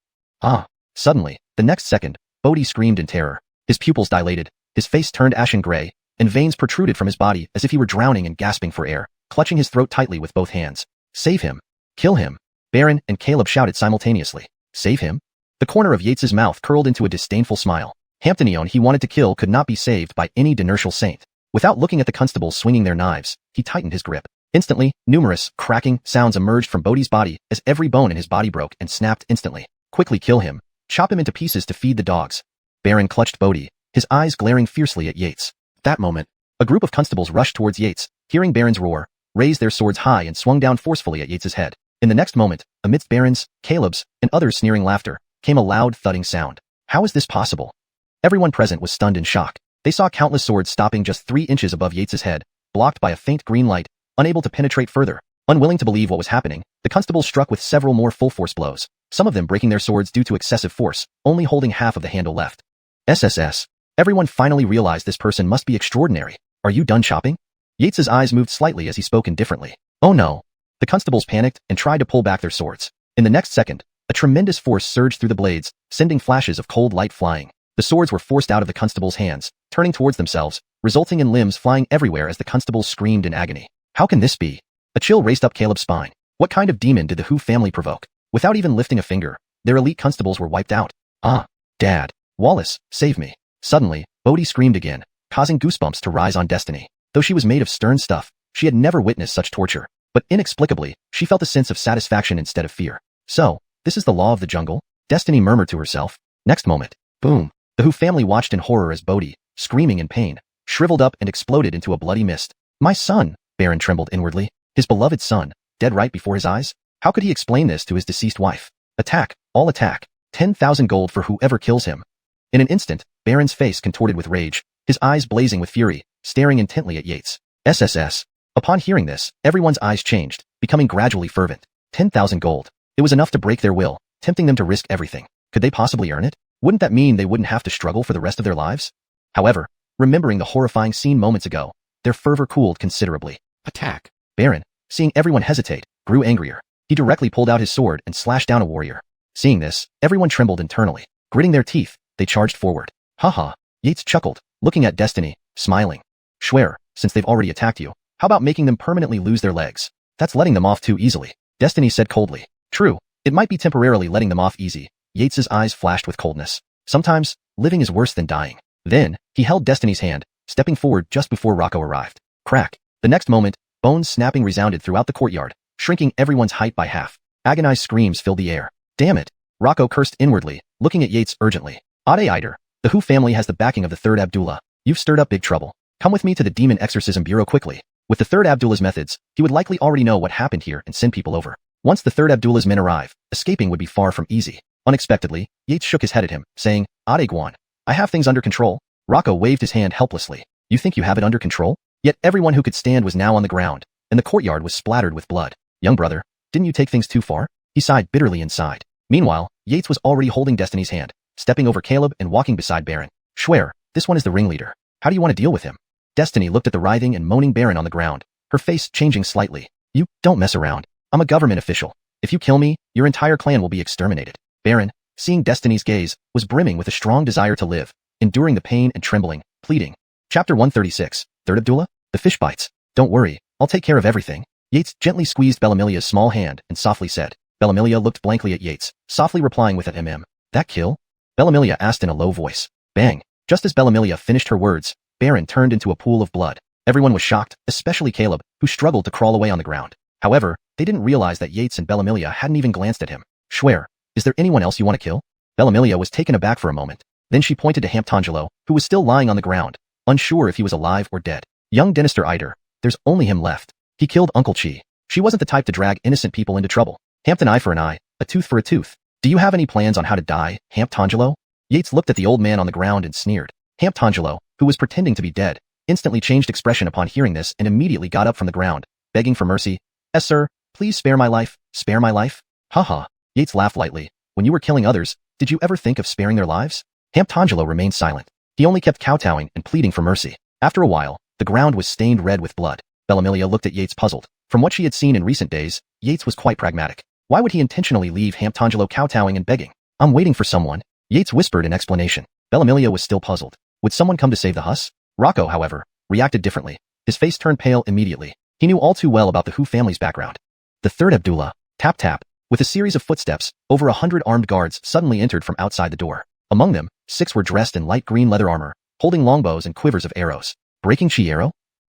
Suddenly, the next second, Bodhi screamed in terror. His pupils dilated, his face turned ashen gray, and veins protruded from his body as if he were drowning and gasping for air, clutching his throat tightly with both hands. Save him. Kill him. Baron and Caleb shouted simultaneously. Save him? The corner of Yates's mouth curled into a disdainful smile. Hamptonian he wanted to kill could not be saved by any dinertial saint. Without looking at the constables swinging their knives, he tightened his grip. Instantly, numerous, cracking sounds emerged from Bodhi's body as every bone in his body broke and snapped instantly. Quickly kill him. Chop him into pieces to feed the dogs. Baron clutched Bodhi, his eyes glaring fiercely at Yates. That moment, a group of constables rushed towards Yates, hearing Baron's roar, raised their swords high and swung down forcefully at Yates's head. In the next moment, amidst Baron's, Caleb's, and others' sneering laughter, came a loud thudding sound. How is this possible? Everyone present was stunned in shock. They saw countless swords stopping just 3 inches above Yates's head, blocked by a faint green light, unable to penetrate further. Unwilling to believe what was happening, the constables struck with several more full-force blows, some of them breaking their swords due to excessive force, only holding half of the handle left. SSS. Everyone finally realized this person must be extraordinary. Are you done chopping? Yates's eyes moved slightly as he spoke indifferently. Oh no. The constables panicked and tried to pull back their swords. In the next second, a tremendous force surged through the blades, sending flashes of cold light flying. The swords were forced out of the constables' hands, turning towards themselves, resulting in limbs flying everywhere as the constables screamed in agony. How can this be? A chill raced up Caleb's spine. What kind of demon did the Hu family provoke? Without even lifting a finger, their elite constables were wiped out. Dad. Wallace, save me. Suddenly, Bodhi screamed again, causing goosebumps to rise on Destiny. Though she was made of stern stuff, she had never witnessed such torture. But inexplicably, she felt a sense of satisfaction instead of fear. So, this is the law of the jungle? Destiny murmured to herself. Next moment, boom. The Hu family watched in horror as Bodhi, screaming in pain, shriveled up and exploded into a bloody mist. My son, Baron trembled inwardly. His beloved son, dead right before his eyes? How could he explain this to his deceased wife? Attack, all attack. 10,000 gold for whoever kills him. In an instant, Baron's face contorted with rage, his eyes blazing with fury, staring intently at Yates. SSS. Upon hearing this, everyone's eyes changed, becoming gradually fervent. 10,000 gold. It was enough to break their will, tempting them to risk everything. Could they possibly earn it? Wouldn't that mean they wouldn't have to struggle for the rest of their lives? However, remembering the horrifying scene moments ago, their fervor cooled considerably. Attack. Baron, seeing everyone hesitate, grew angrier. He directly pulled out his sword and slashed down a warrior. Seeing this, everyone trembled internally. Gritting their teeth, they charged forward. Haha. Yates chuckled, looking at Destiny, smiling. Schwer, since they've already attacked you, how about making them permanently lose their legs? That's letting them off too easily. Destiny said coldly. True, it might be temporarily letting them off easy. Yates's eyes flashed with coldness. Sometimes, living is worse than dying. Then, he held Destiny's hand, stepping forward just before Rocco arrived. Crack. The next moment, bones snapping resounded throughout the courtyard, shrinking everyone's height by half. Agonized screams filled the air. Damn it. Rocco cursed inwardly, looking at Yates urgently. Ade, the Hu family has the backing of the third Abdullah. You've stirred up big trouble. Come with me to the Demon Exorcism Bureau quickly. With the third Abdullah's methods, he would likely already know what happened here and send people over. Once the third Abdullah's men arrive, escaping would be far from easy. Unexpectedly, Yates shook his head at him, saying, Ade Guan, I have things under control. Rocco waved his hand helplessly. You think you have it under control? Yet everyone who could stand was now on the ground, and the courtyard was splattered with blood. Young brother, didn't you take things too far? He sighed bitterly inside. Meanwhile, Yates was already holding Destiny's hand, stepping over Caleb and walking beside Baron. Schwer, this one is the ringleader. How do you want to deal with him? Destiny looked at the writhing and moaning Baron on the ground, her face changing slightly. You, don't mess around. I'm a government official. If you kill me, your entire clan will be exterminated. Baron, seeing Destiny's gaze, was brimming with a strong desire to live, enduring the pain and trembling, pleading. Chapter 136, Third Abdullah? The fish bites. Don't worry, I'll take care of everything. Yates gently squeezed Bellamilia's small hand and softly said. Bellamilia looked blankly at Yates, softly replying with an That kill? Bellamilia asked in a low voice. Bang. Just as Bellamilia finished her words, Baron turned into a pool of blood. Everyone was shocked, especially Caleb, who struggled to crawl away on the ground. However, they didn't realize that Yates and Bellamilia hadn't even glanced at him. Schwer, Is there anyone else you want to kill? Bellamilia was taken aback for a moment. Then she pointed to Hamptangelo, who was still lying on the ground, unsure if he was alive or dead. Young Dynasty eyed her. There's only him left. He killed Uncle Qi. She wasn't the type to drag innocent people into trouble. Hampton, eye for an eye, a tooth for a tooth. Do you have any plans on how to die, Hamptangelo? Yates looked at the old man on the ground and sneered. Hamptangelo, who was pretending to be dead, instantly changed expression upon hearing this and immediately got up from the ground, begging for mercy. Sir, please spare my life, spare my life. Haha. Yates laughed lightly. When you were killing others, did you ever think of sparing their lives? Hamptangelo remained silent. He only kept kowtowing and pleading for mercy. After a while, the ground was stained red with blood. Bellamilia looked at Yates puzzled. From what she had seen in recent days, Yates was quite pragmatic. Why would he intentionally leave Hamptangelo kowtowing and begging? I'm waiting for someone. Yates whispered in explanation. Bellamilia was still puzzled. Would someone come to save the Huss? Rocco, however, reacted differently. His face turned pale immediately. He knew all too well about the Hu family's background. The third Abdullah, tap tap, with a series of footsteps, over 100 armed guards suddenly entered from outside the door. Among them, 6 were dressed in light green leather armor, holding longbows and quivers of arrows. Breaking Qi arrow?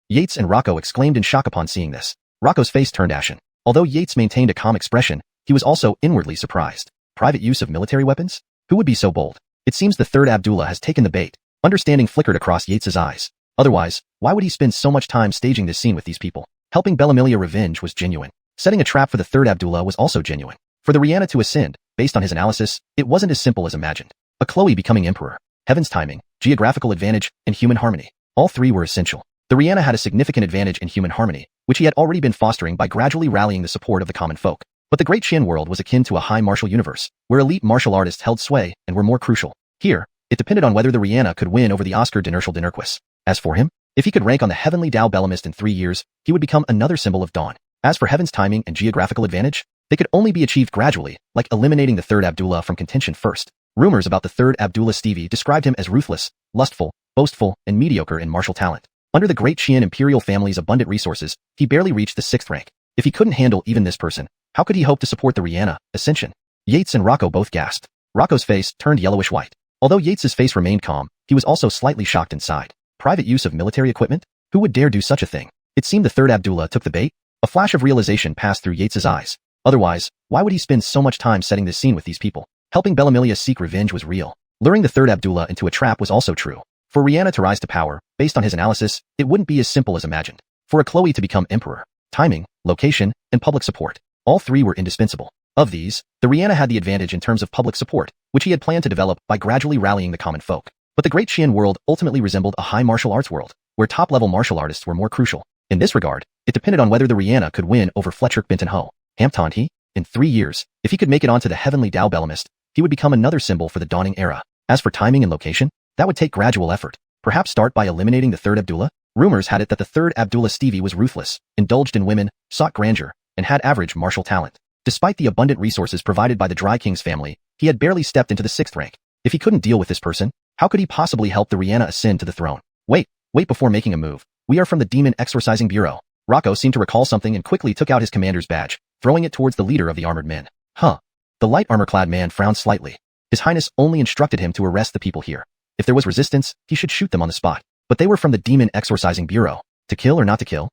Yates and Rocco exclaimed in shock upon seeing this. Rocco's face turned ashen. Although Yates maintained a calm expression, he was also inwardly surprised. Private use of military weapons? Who would be so bold? It seems the third Abdullah has taken the bait. Understanding flickered across Yates's eyes. Otherwise, why would he spend so much time staging this scene with these people? Helping Bellamilia revenge was genuine. Setting a trap for the third Abdullah was also genuine. For the Rihanna to ascend, based on his analysis, it wasn't as simple as imagined. A Chloe becoming emperor, heaven's timing, geographical advantage, and human harmony. All 3 were essential. The Rihanna had a significant advantage in human harmony, which he had already been fostering by gradually rallying the support of the common folk. But the great Qian world was akin to a high martial universe, where elite martial artists held sway and were more crucial. Here, it depended on whether the Rihanna could win over the Oscar Dinertial Dinerquis. As for him, if he could rank on the heavenly Dao Bellamist in 3 years, he would become another symbol of dawn. As for heaven's timing and geographical advantage, they could only be achieved gradually, like eliminating the third Abdullah from contention first. Rumors about the third Abdullah Stevie described him as ruthless, lustful, boastful, and mediocre in martial talent. Under the great Qian imperial family's abundant resources, he barely reached the 6th rank. If he couldn't handle even this person, how could he hope to support the Rihanna ascension? Yates and Rocco both gasped. Rocco's face turned yellowish-white. Although Yates's face remained calm, he was also slightly shocked inside. Private use of military equipment? Who would dare do such a thing? It seemed the third Abdullah took the bait. A flash of realization passed through Yates's eyes. Otherwise, why would he spend so much time setting this scene with these people? Helping Bellamilia seek revenge was real. Luring the third Abdullah into a trap was also true. For Rihanna to rise to power, based on his analysis, it wouldn't be as simple as imagined. For a Chloe to become emperor, timing, location, and public support, all 3 were indispensable. Of these, the Rihanna had the advantage in terms of public support, which he had planned to develop by gradually rallying the common folk. But the great Qian world ultimately resembled a high martial arts world, where top-level martial artists were more crucial. In this regard, it depended on whether the Rihanna could win over Fletcher Benton Ho. Hampton he? In 3 years, if he could make it onto the heavenly Dao Bellamist, he would become another symbol for the dawning era. As for timing and location, that would take gradual effort. Perhaps start by eliminating the third Abdullah? Rumors had it that the third Abdullah Stevie was ruthless, indulged in women, sought grandeur, and had average martial talent. Despite the abundant resources provided by the Dry King's family, he had barely stepped into the 6th rank. If he couldn't deal with this person, how could he possibly help the Rihanna ascend to the throne? Wait before making a move. We are from the Demon Exorcising Bureau. Rocco seemed to recall something and quickly took out his commander's badge, throwing it towards the leader of the armored men. Huh. The light armor-clad man frowned slightly. His Highness only instructed him to arrest the people here. If there was resistance, he should shoot them on the spot. But they were from the Demon Exorcising Bureau. To kill or not to kill?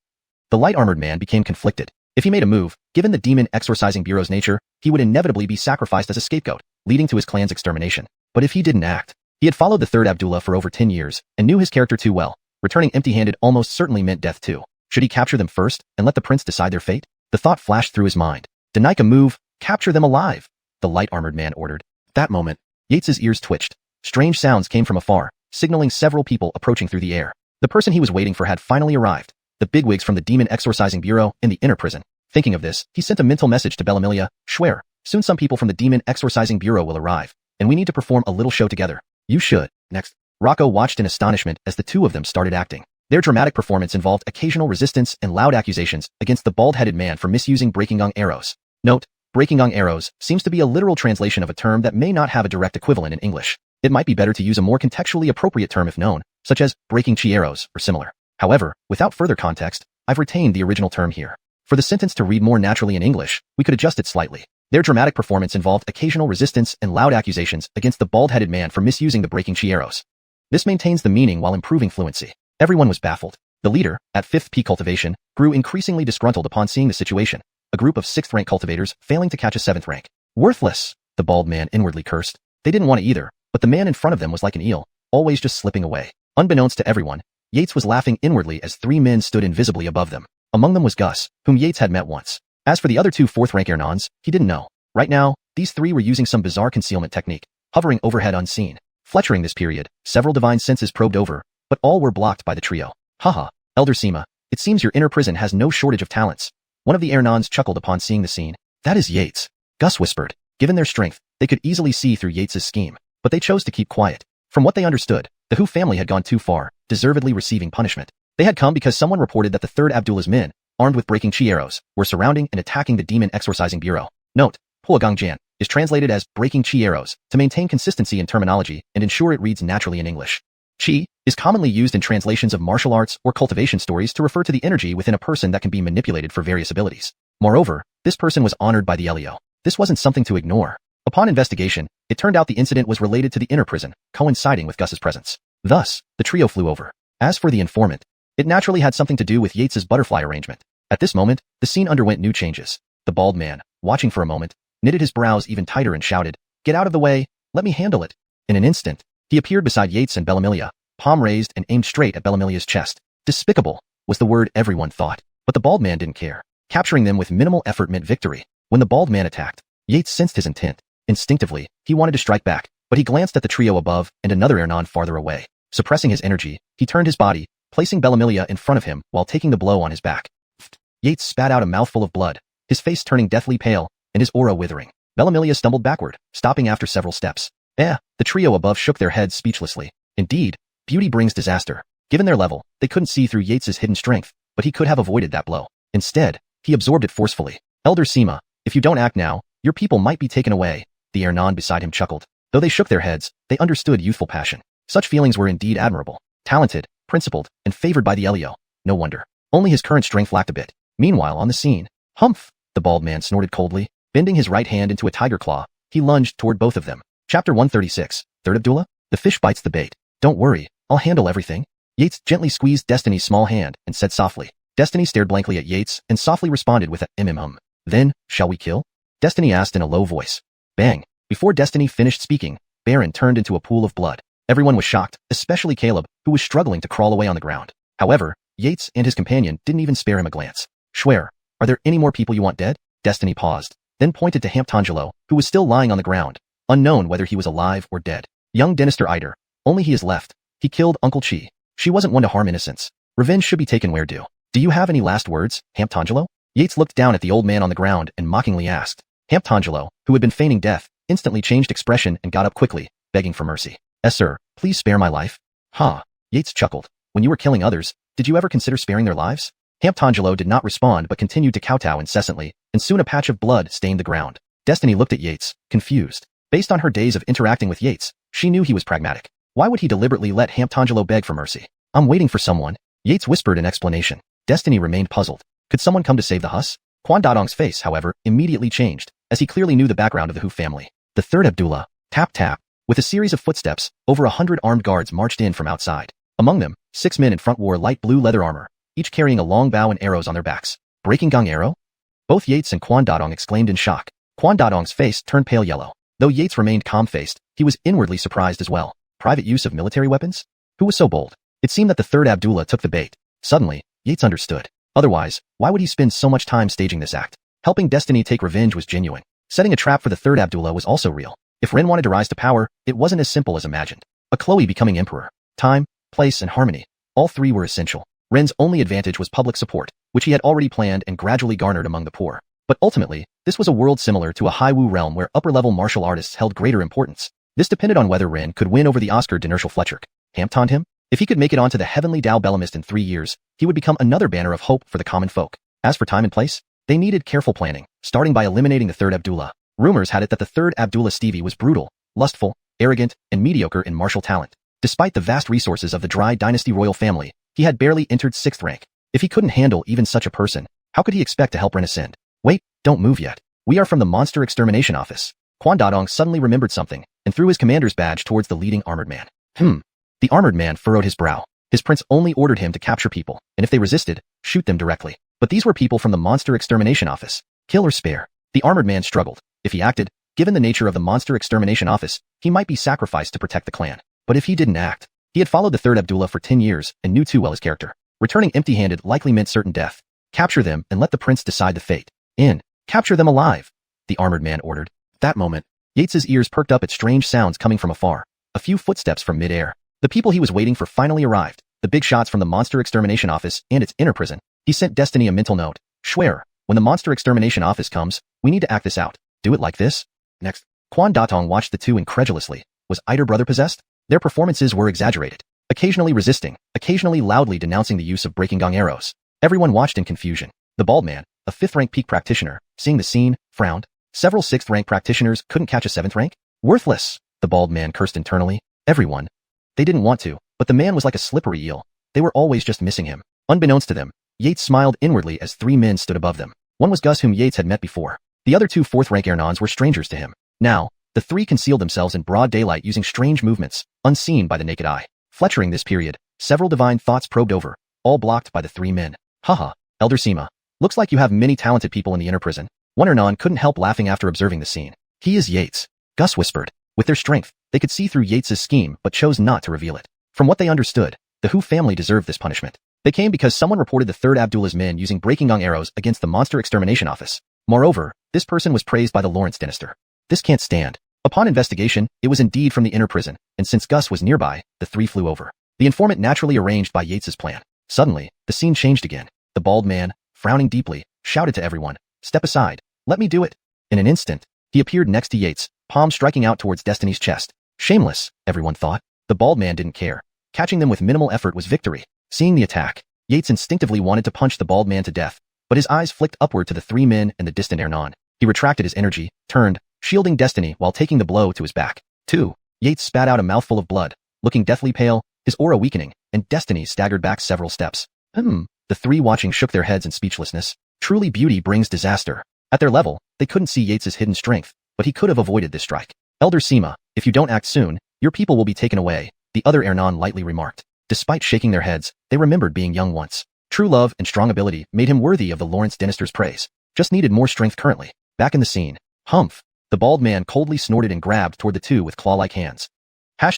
The light armored man became conflicted. If he made a move, given the Demon Exorcising Bureau's nature, he would inevitably be sacrificed as a scapegoat, leading to his clan's extermination. But if he didn't act, he had followed the third Abdullah for over 10 years and knew his character too well. Returning empty-handed almost certainly meant death too. Should he capture them first and let the prince decide their fate? The thought flashed through his mind. Deny a move, capture them alive, the light armored man ordered. At that moment, Yates's ears twitched. Strange sounds came from afar, signaling several people approaching through the air. The person he was waiting for had finally arrived. The bigwigs from the Demon Exorcising Bureau in the inner prison. Thinking of this, he sent a mental message to Bellamilia. Schwer, soon some people from the Demon Exorcising Bureau will arrive, and we need to perform a little show together. You should. Next. Rocco watched in astonishment as the two of them started acting. Their dramatic performance involved occasional resistance and loud accusations against the bald-headed man for misusing breaking gong arrows. Note, breaking gong arrows seems to be a literal translation of a term that may not have a direct equivalent in English. It might be better to use a more contextually appropriate term if known, such as breaking chi arrows or similar. However, without further context, I've retained the original term here. For the sentence to read more naturally in English, we could adjust it slightly. Their dramatic performance involved occasional resistance and loud accusations against the bald-headed man for misusing the breaking chi arrows. This maintains the meaning while improving fluency. Everyone was baffled. The leader, at 5th P cultivation, grew increasingly disgruntled upon seeing the situation. A group of 6th rank cultivators failing to catch a 7th rank. Worthless! the bald man inwardly cursed. They didn't want to either, but the man in front of them was like an eel, always just slipping away. Unbeknownst to everyone, Yates was laughing inwardly as 3 men stood invisibly above them. Among them was Gus, whom Yates had met once. As for the other 2 fourth-rank Ernons, he didn't know. Right now, these 3 were using some bizarre concealment technique, hovering overhead unseen. Fletchering this period, several divine senses probed over, but all were blocked by the trio. Haha, Elder Sima, it seems your inner prison has no shortage of talents. One of the Ernons chuckled upon seeing the scene. That is Yates. Gus whispered. Given their strength, they could easily see through Yates's scheme, but they chose to keep quiet. From what they understood, the Hu family had gone too far, deservedly receiving punishment. They had come because someone reported that the third Abdullah's men, armed with breaking chi arrows, were surrounding and attacking the demon exorcising bureau. Note, Puagangjian is translated as breaking chi arrows to maintain consistency in terminology and ensure it reads naturally in English. Chi is commonly used in translations of martial arts or cultivation stories to refer to the energy within a person that can be manipulated for various abilities. Moreover, this person was honored by the Elio. This wasn't something to ignore. Upon investigation, it turned out the incident was related to the inner prison, coinciding with Gus's presence. Thus, the trio flew over. As for the informant, it naturally had something to do with Yates's butterfly arrangement. At this moment, the scene underwent new changes. The bald man, watching for a moment, knitted his brows even tighter and shouted, "Get out of the way, let me handle it." In an instant, he appeared beside Yates and Bellamilia, palm raised and aimed straight at Bellamilia's chest. Despicable was the word everyone thought, but the bald man didn't care. Capturing them with minimal effort meant victory. When the bald man attacked, Yates sensed his intent. Instinctively, he wanted to strike back, but he glanced at the trio above and another Ernon farther away. Suppressing his energy, he turned his body, placing Bellamilia in front of him while taking the blow on his back. Yates spat out a mouthful of blood, his face turning deathly pale, and his aura withering. Bellamilia stumbled backward, stopping after several steps. The trio above shook their heads speechlessly. Indeed, beauty brings disaster. Given their level, they couldn't see through Yates's hidden strength, but he could have avoided that blow. Instead, he absorbed it forcefully. Elder Sima, if you don't act now, your people might be taken away, the Ernon beside him chuckled. Though they shook their heads, they understood youthful passion. Such feelings were indeed admirable. Talented, principled, and favored by the Elio. No wonder. Only his current strength lacked a bit. Meanwhile, on the scene, humph, the bald man snorted coldly. Bending his right hand into a tiger claw, he lunged toward both of them. Chapter 136, Third Abdullah? The fish bites the bait. Don't worry, I'll handle everything. Yates gently squeezed Destiny's small hand and said softly. Destiny stared blankly at Yates and softly responded with a hum. Then, shall we kill? Destiny asked in a low voice. Bang. Before Destiny finished speaking, Baron turned into a pool of blood. Everyone was shocked, especially Caleb, who was struggling to crawl away on the ground. However, Yates and his companion didn't even spare him a glance. Schwer, are there any more people you want dead? Destiny paused, then pointed to Hamptangelo, who was still lying on the ground, unknown whether he was alive or dead. Young Denister Eider, only he is left. He killed Uncle Chi. She wasn't one to harm innocents. Revenge should be taken where due. Do you have any last words, Hamptangelo? Yates looked down at the old man on the ground and mockingly asked. Hamptangelo, who had been feigning death, instantly changed expression and got up quickly, begging for mercy. Sir, please spare my life. Ha! Yates chuckled. When you were killing others, did you ever consider sparing their lives? Hamptangelo did not respond but continued to kowtow incessantly, and soon a patch of blood stained the ground. Destiny looked at Yates, confused. Based on her days of interacting with Yates, she knew he was pragmatic. Why would he deliberately let Hamptangelo beg for mercy? I'm waiting for someone. Yates whispered in explanation. Destiny remained puzzled. Could someone come to save the Hus? Quan Dadong's face, however, immediately changed, as he clearly knew the background of the Hu family. The third Abdullah. Tap tap. With a series of footsteps, over 100 armed guards marched in from outside. Among them, 6 men in front wore light blue leather armor, each carrying a long bow and arrows on their backs. Breaking Gong arrow? Both Yates and Quan Dadong exclaimed in shock. Quan Dadong's face turned pale yellow. Though Yates remained calm-faced, he was inwardly surprised as well. Private use of military weapons? Who was so bold? It seemed that the third Abdullah took the bait. Suddenly, Yates understood. Otherwise, why would he spend so much time staging this act? Helping Destiny take revenge was genuine. Setting a trap for the third Abdullah was also real. If Ren wanted to rise to power, it wasn't as simple as imagined. A Chloe becoming emperor. Time, place, and harmony. All 3 were essential. Ren's only advantage was public support, which he had already planned and gradually garnered among the poor. But ultimately, this was a world similar to a High Wu realm where upper-level martial artists held greater importance. This depended on whether Ren could win over the Oscar Denertial Fletcher. Hamptoned him? If he could make it onto the Heavenly Dao Bellamist in 3 years, he would become another banner of hope for the common folk. As for time and place, they needed careful planning, starting by eliminating the third Abdullah. Rumors had it that the third Abdullah Stevie was brutal, lustful, arrogant, and mediocre in martial talent. Despite the vast resources of the Dry Dynasty royal family, he had barely entered 6th rank. If he couldn't handle even such a person, how could he expect to help Ren ascend? Wait, don't move yet. We are from the Monster Extermination Office. Quan Dadong suddenly remembered something, and threw his commander's badge towards the leading armored man. The armored man furrowed his brow. His prince only ordered him to capture people, and if they resisted, shoot them directly. But these were people from the Monster Extermination Office. Kill or spare. The armored man struggled. If he acted, Given the nature of the monster extermination office, he might be sacrificed to protect the clan. But if he didn't act, he had followed the third Abdullah for 10 years and knew too well his character. Returning empty-handed likely meant certain death. Capture them and let the prince decide the fate. Capture them alive, the armored man ordered. At that moment, Yates's ears perked up at strange sounds coming from afar. A few footsteps from mid-air. The people he was waiting for finally arrived. The big shots from the monster extermination office and its inner prison. He sent Destiny a mental note. Schwer, when the monster extermination office comes, we need to act this out. Do it like this? Next. Quan Datong watched the two incredulously. Was either brother possessed? Their performances were exaggerated. Occasionally resisting, occasionally loudly denouncing the use of breaking gong arrows. Everyone watched in confusion. The bald man, a 5th-rank peak practitioner, seeing the scene, frowned. Several 6th-rank practitioners couldn't catch a 7th rank? Worthless, the bald man cursed internally. Everyone. They didn't want to, but the man was like a slippery eel. They were always just missing him. Unbeknownst to them, Yates smiled inwardly as 3 men stood above them. One was Gus, whom Yates had met before. The other 2 4th-rank Ernons were strangers to him. Now, the 3 concealed themselves in broad daylight using strange movements, unseen by the naked eye. Fletchering this period, several divine thoughts probed over, all blocked by the 3 men. Haha, Elder Sima. Looks like you have many talented people in the inner prison. One Ernon couldn't help laughing after observing the scene. He is Yates, Gus whispered. With their strength, they could see through Yates's scheme but chose not to reveal it. From what they understood, the Hu family deserved this punishment. They came because someone reported the third Abdullah's men using breaking gong arrows against the monster extermination office. Moreover, this person was praised by the Lawrence dynasty. This can't stand. Upon investigation, it was indeed from the inner prison, and since Gus was nearby, the 3 flew over. The informant naturally arranged by Yates's plan. Suddenly, the scene changed again. The bald man, frowning deeply, shouted to everyone, "Step aside. Let me do it." In an instant, he appeared next to Yates, palm striking out towards Destiny's chest. Shameless, everyone thought. The bald man didn't care. Catching them with minimal effort was victory. Seeing the attack, Yates instinctively wanted to punch the bald man to death, but his eyes flicked upward to the 3 men and the distant Ernon. He retracted his energy, turned, shielding Destiny while taking the blow to his back. 2. Yates spat out a mouthful of blood, looking deathly pale, his aura weakening, and Destiny staggered back several steps. The 3 watching shook their heads in speechlessness. Truly beauty brings disaster. At their level, they couldn't see Yates's hidden strength, but he could have avoided this strike. Elder Sima, if you don't act soon, your people will be taken away, the other Ernon lightly remarked. Despite shaking their heads, they remembered being young once. True love and strong ability made him worthy of the Lawrence dynasty's praise. Just needed more strength currently. Back in the scene. Humph. The bald man coldly snorted and grabbed toward the 2 with claw-like hands. #####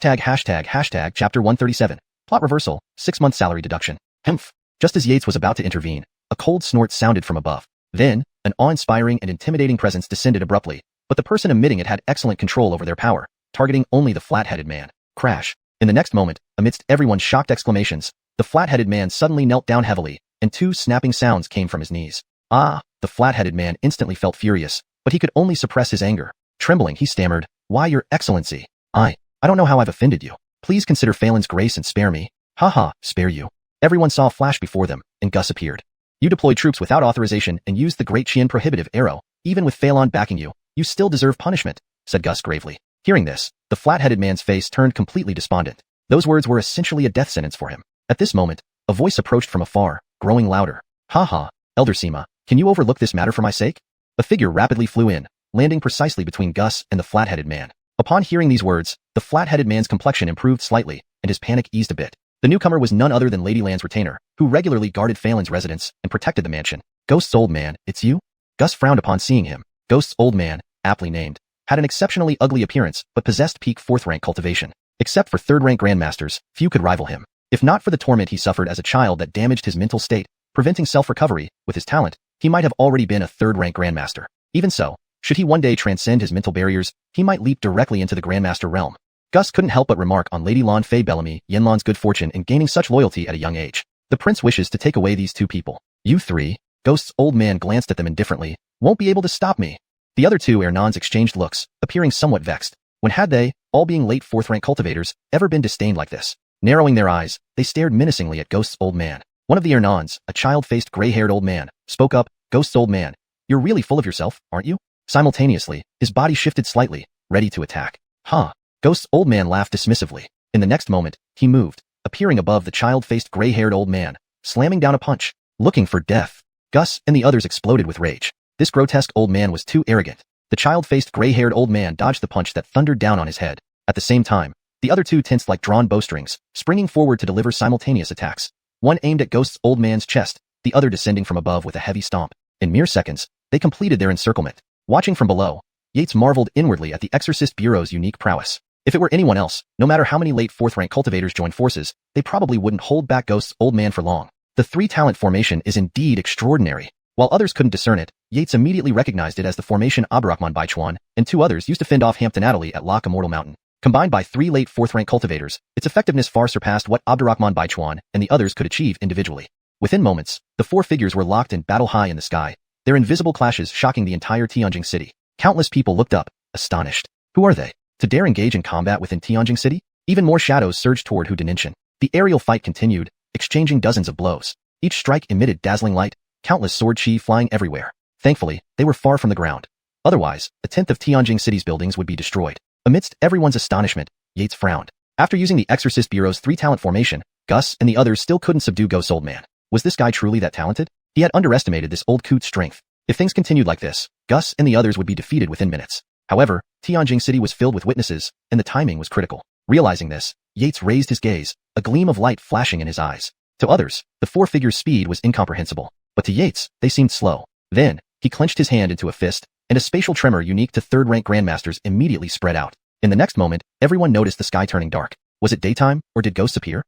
Chapter 137. Plot reversal, 6-month salary deduction. Humph. Just as Yates was about to intervene, a cold snort sounded from above. Then, an awe-inspiring and intimidating presence descended abruptly, but the person emitting it had excellent control over their power, targeting only the flat-headed man. Crash. In the next moment, amidst everyone's shocked exclamations, the flat-headed man suddenly knelt down heavily, and 2 snapping sounds came from his knees. Ah! The flat-headed man instantly felt furious, but he could only suppress his anger. Trembling, he stammered, "Why, your excellency? I don't know how I've offended you. Please consider Phelan's grace and spare me." Haha, spare you. Everyone saw a flash before them, and Gus appeared. You deployed troops without authorization and used the great Qian prohibitive arrow. Even with Phelan backing you, you still deserve punishment, said Gus gravely. Hearing this, the flat-headed man's face turned completely despondent. Those words were essentially a death sentence for him. At this moment, a voice approached from afar, growing louder. Haha, Elder Sima, can you overlook this matter for my sake? A figure rapidly flew in, landing precisely between Gus and the flat-headed man. Upon hearing these words, the flat-headed man's complexion improved slightly, and his panic eased a bit. The newcomer was none other than Lady Lan's retainer, who regularly guarded Phelan's residence and protected the mansion. Ghost's old man, it's you? Gus frowned upon seeing him. Ghost's old man, aptly named, had an exceptionally ugly appearance but possessed peak 4th-rank cultivation. Except for 3rd-rank grandmasters, few could rival him. If not for the torment he suffered as a child that damaged his mental state, preventing self-recovery, with his talent, he might have already been a 3rd-rank grandmaster. Even so, should he one day transcend his mental barriers, he might leap directly into the grandmaster realm. Gus couldn't help but remark on Lady Lan Fei Bellamy Yanlan's good fortune in gaining such loyalty at a young age. The prince wishes to take away these 2 people. You 3, Ghost's old man glanced at them indifferently, won't be able to stop me. The other 2 Ernons exchanged looks, appearing somewhat vexed. When had they, all being late 4th-rank cultivators, ever been disdained like this? Narrowing their eyes, they stared menacingly at Ghost's old man. One of the Ernons, a child-faced gray-haired old man, spoke up, Ghost's old man, you're really full of yourself, aren't you? Simultaneously, his body shifted slightly, ready to attack. Huh. Ghost's old man laughed dismissively. In the next moment, he moved, appearing above the child-faced gray-haired old man, slamming down a punch, looking for death. Gus and the others exploded with rage. This grotesque old man was too arrogant. The child-faced gray-haired old man dodged the punch that thundered down on his head. At the same time, the other 2 tensed like drawn bowstrings, springing forward to deliver simultaneous attacks. One aimed at Ghost's old man's chest, the other descending from above with a heavy stomp. In mere seconds, they completed their encirclement. Watching from below, Yates marveled inwardly at the Exorcist Bureau's unique prowess. If it were anyone else, no matter how many late fourth-rank cultivators joined forces, they probably wouldn't hold back Ghost's old man for long. The three-talent formation is indeed extraordinary. While others couldn't discern it, Yates immediately recognized it as the formation Abdurrahman by Qian, and two others used to fend off Hampton at Loch Immortal Mountain. Combined by three late fourth-rank cultivators, its effectiveness far surpassed what Abdurrahman by Qian and the others could achieve individually. Within moments, the four figures were locked in battle high in the sky, their invisible clashes shocking the entire Tianjing city. Countless people looked up, astonished. Who are they? To dare engage in combat within Tianjing city? Even more shadows surged toward Dynasty. The aerial fight continued, exchanging dozens of blows. Each strike emitted dazzling light, countless sword chi flying everywhere. Thankfully, they were far from the ground. Otherwise, a tenth of Tianjing city's buildings would be destroyed. Amidst everyone's astonishment, Yates frowned. After using the Exorcist Bureau's three-talent formation, Gus and the others still couldn't subdue Ghost's old man. Was this guy truly that talented? He had underestimated this old coot's strength. If things continued like this, Gus and the others would be defeated within minutes. However, Tianjing city was filled with witnesses, and the timing was critical. Realizing this, Yates raised his gaze, a gleam of light flashing in his eyes. To others, the four figures' speed was incomprehensible, but to Yates, they seemed slow. Then, he clenched his hand into a fist, and a spatial tremor unique to third-rank grandmasters immediately spread out. In the next moment, everyone noticed the sky turning dark. Was it daytime, or did ghosts appear?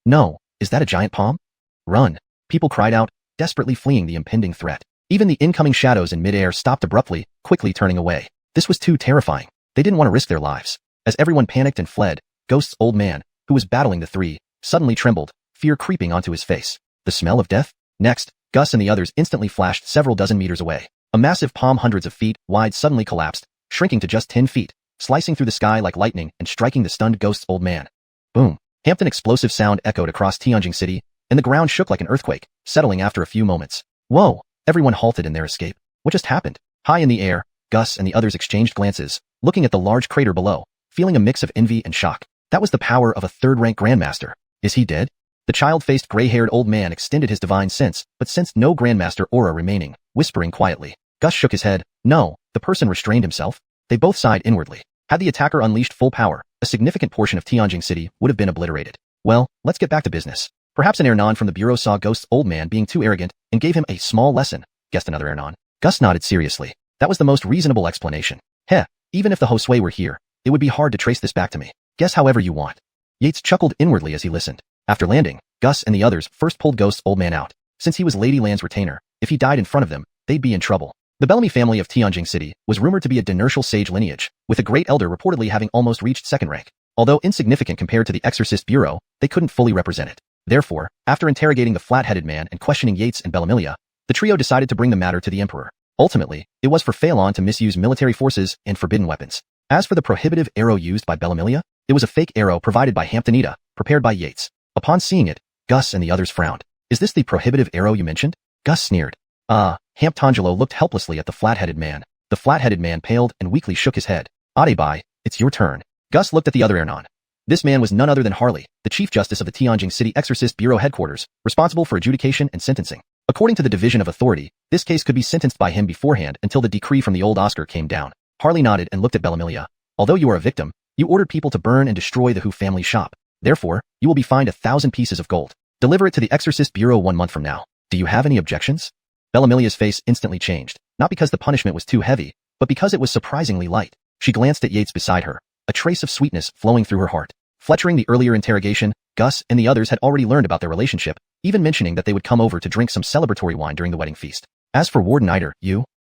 No, is that a giant palm? Run! People cried out, desperately fleeing the impending threat. Even the incoming shadows in midair stopped abruptly, quickly turning away. This was too terrifying. They didn't want to risk their lives. As everyone panicked and fled, Ghost's old man, who was battling the three, suddenly trembled, fear creeping onto his face. The smell of death? Next, Gus and the others instantly flashed several dozen meters away. A massive palm hundreds of feet wide suddenly collapsed, shrinking to just 10 feet, slicing through the sky like lightning and striking the stunned Ghost's old man. Boom! Hampton explosive sound echoed across Tianjing city, and the ground shook like an earthquake, settling after a few moments. Whoa! Everyone halted in their escape. What just happened? High in the air, Gus and the others exchanged glances, looking at the large crater below, feeling a mix of envy and shock. That was the power of a third-rank grandmaster. Is he dead? The child-faced gray-haired old man extended his divine sense, but sensed no grandmaster aura remaining, whispering quietly. Gus shook his head. No, the person restrained himself. They both sighed inwardly. Had the attacker unleashed full power, a significant portion of Tianjing city would have been obliterated. Well, let's get back to business. Perhaps an Ernon from the bureau saw Ghost's old man being too arrogant and gave him a small lesson, guessed another Ernon. Gus nodded seriously. That was the most reasonable explanation. Heh, even if the Josue were here, it would be hard to trace this back to me. Guess however you want. Yates chuckled inwardly as he listened. After landing, Gus and the others first pulled Ghost's old man out. Since he was Lady Lan's retainer, if he died in front of them, they'd be in trouble. The Bellamy family of Tianjing city was rumored to be a dynastal sage lineage, with a great elder reportedly having almost reached second rank. Although insignificant compared to the Exorcist Bureau, they couldn't fully represent it. Therefore, after interrogating the flat-headed man and questioning Yates and Bellamy, the trio decided to bring the matter to the Emperor. Ultimately, it was for Phelan to misuse military forces and forbidden weapons. As for the prohibitive arrow used by Bellamy, it was a fake arrow provided by Hampton, prepared by Yates. Upon seeing it, Gus and the others frowned. Is this the prohibitive arrow you mentioned? Gus sneered. Hamptangelo looked helplessly at the flat-headed man. The flat-headed man paled and weakly shook his head. Adebai, it's your turn. Gus looked at the other Ernon. This man was none other than Harley, the Chief Justice of the Tianjing City Exorcist Bureau headquarters, responsible for adjudication and sentencing. According to the Division of Authority, this case could be sentenced by him beforehand until the decree from the old Oscar came down. Harley nodded and looked at Bellamy. Although you are a victim, you ordered people to burn and destroy the Hu family shop. Therefore, you will be fined 1,000 pieces of gold. Deliver it to the Exorcist Bureau 1 month from now. Do you have any objections? Bellamy's face instantly changed, not because the punishment was too heavy, but because it was surprisingly light. She glanced at Yates beside her, a trace of sweetness flowing through her heart. Fletchering the earlier interrogation, Gus and the others had already learned about their relationship, even mentioning that they would come over to drink some celebratory wine during the wedding feast. As for Warden Eider,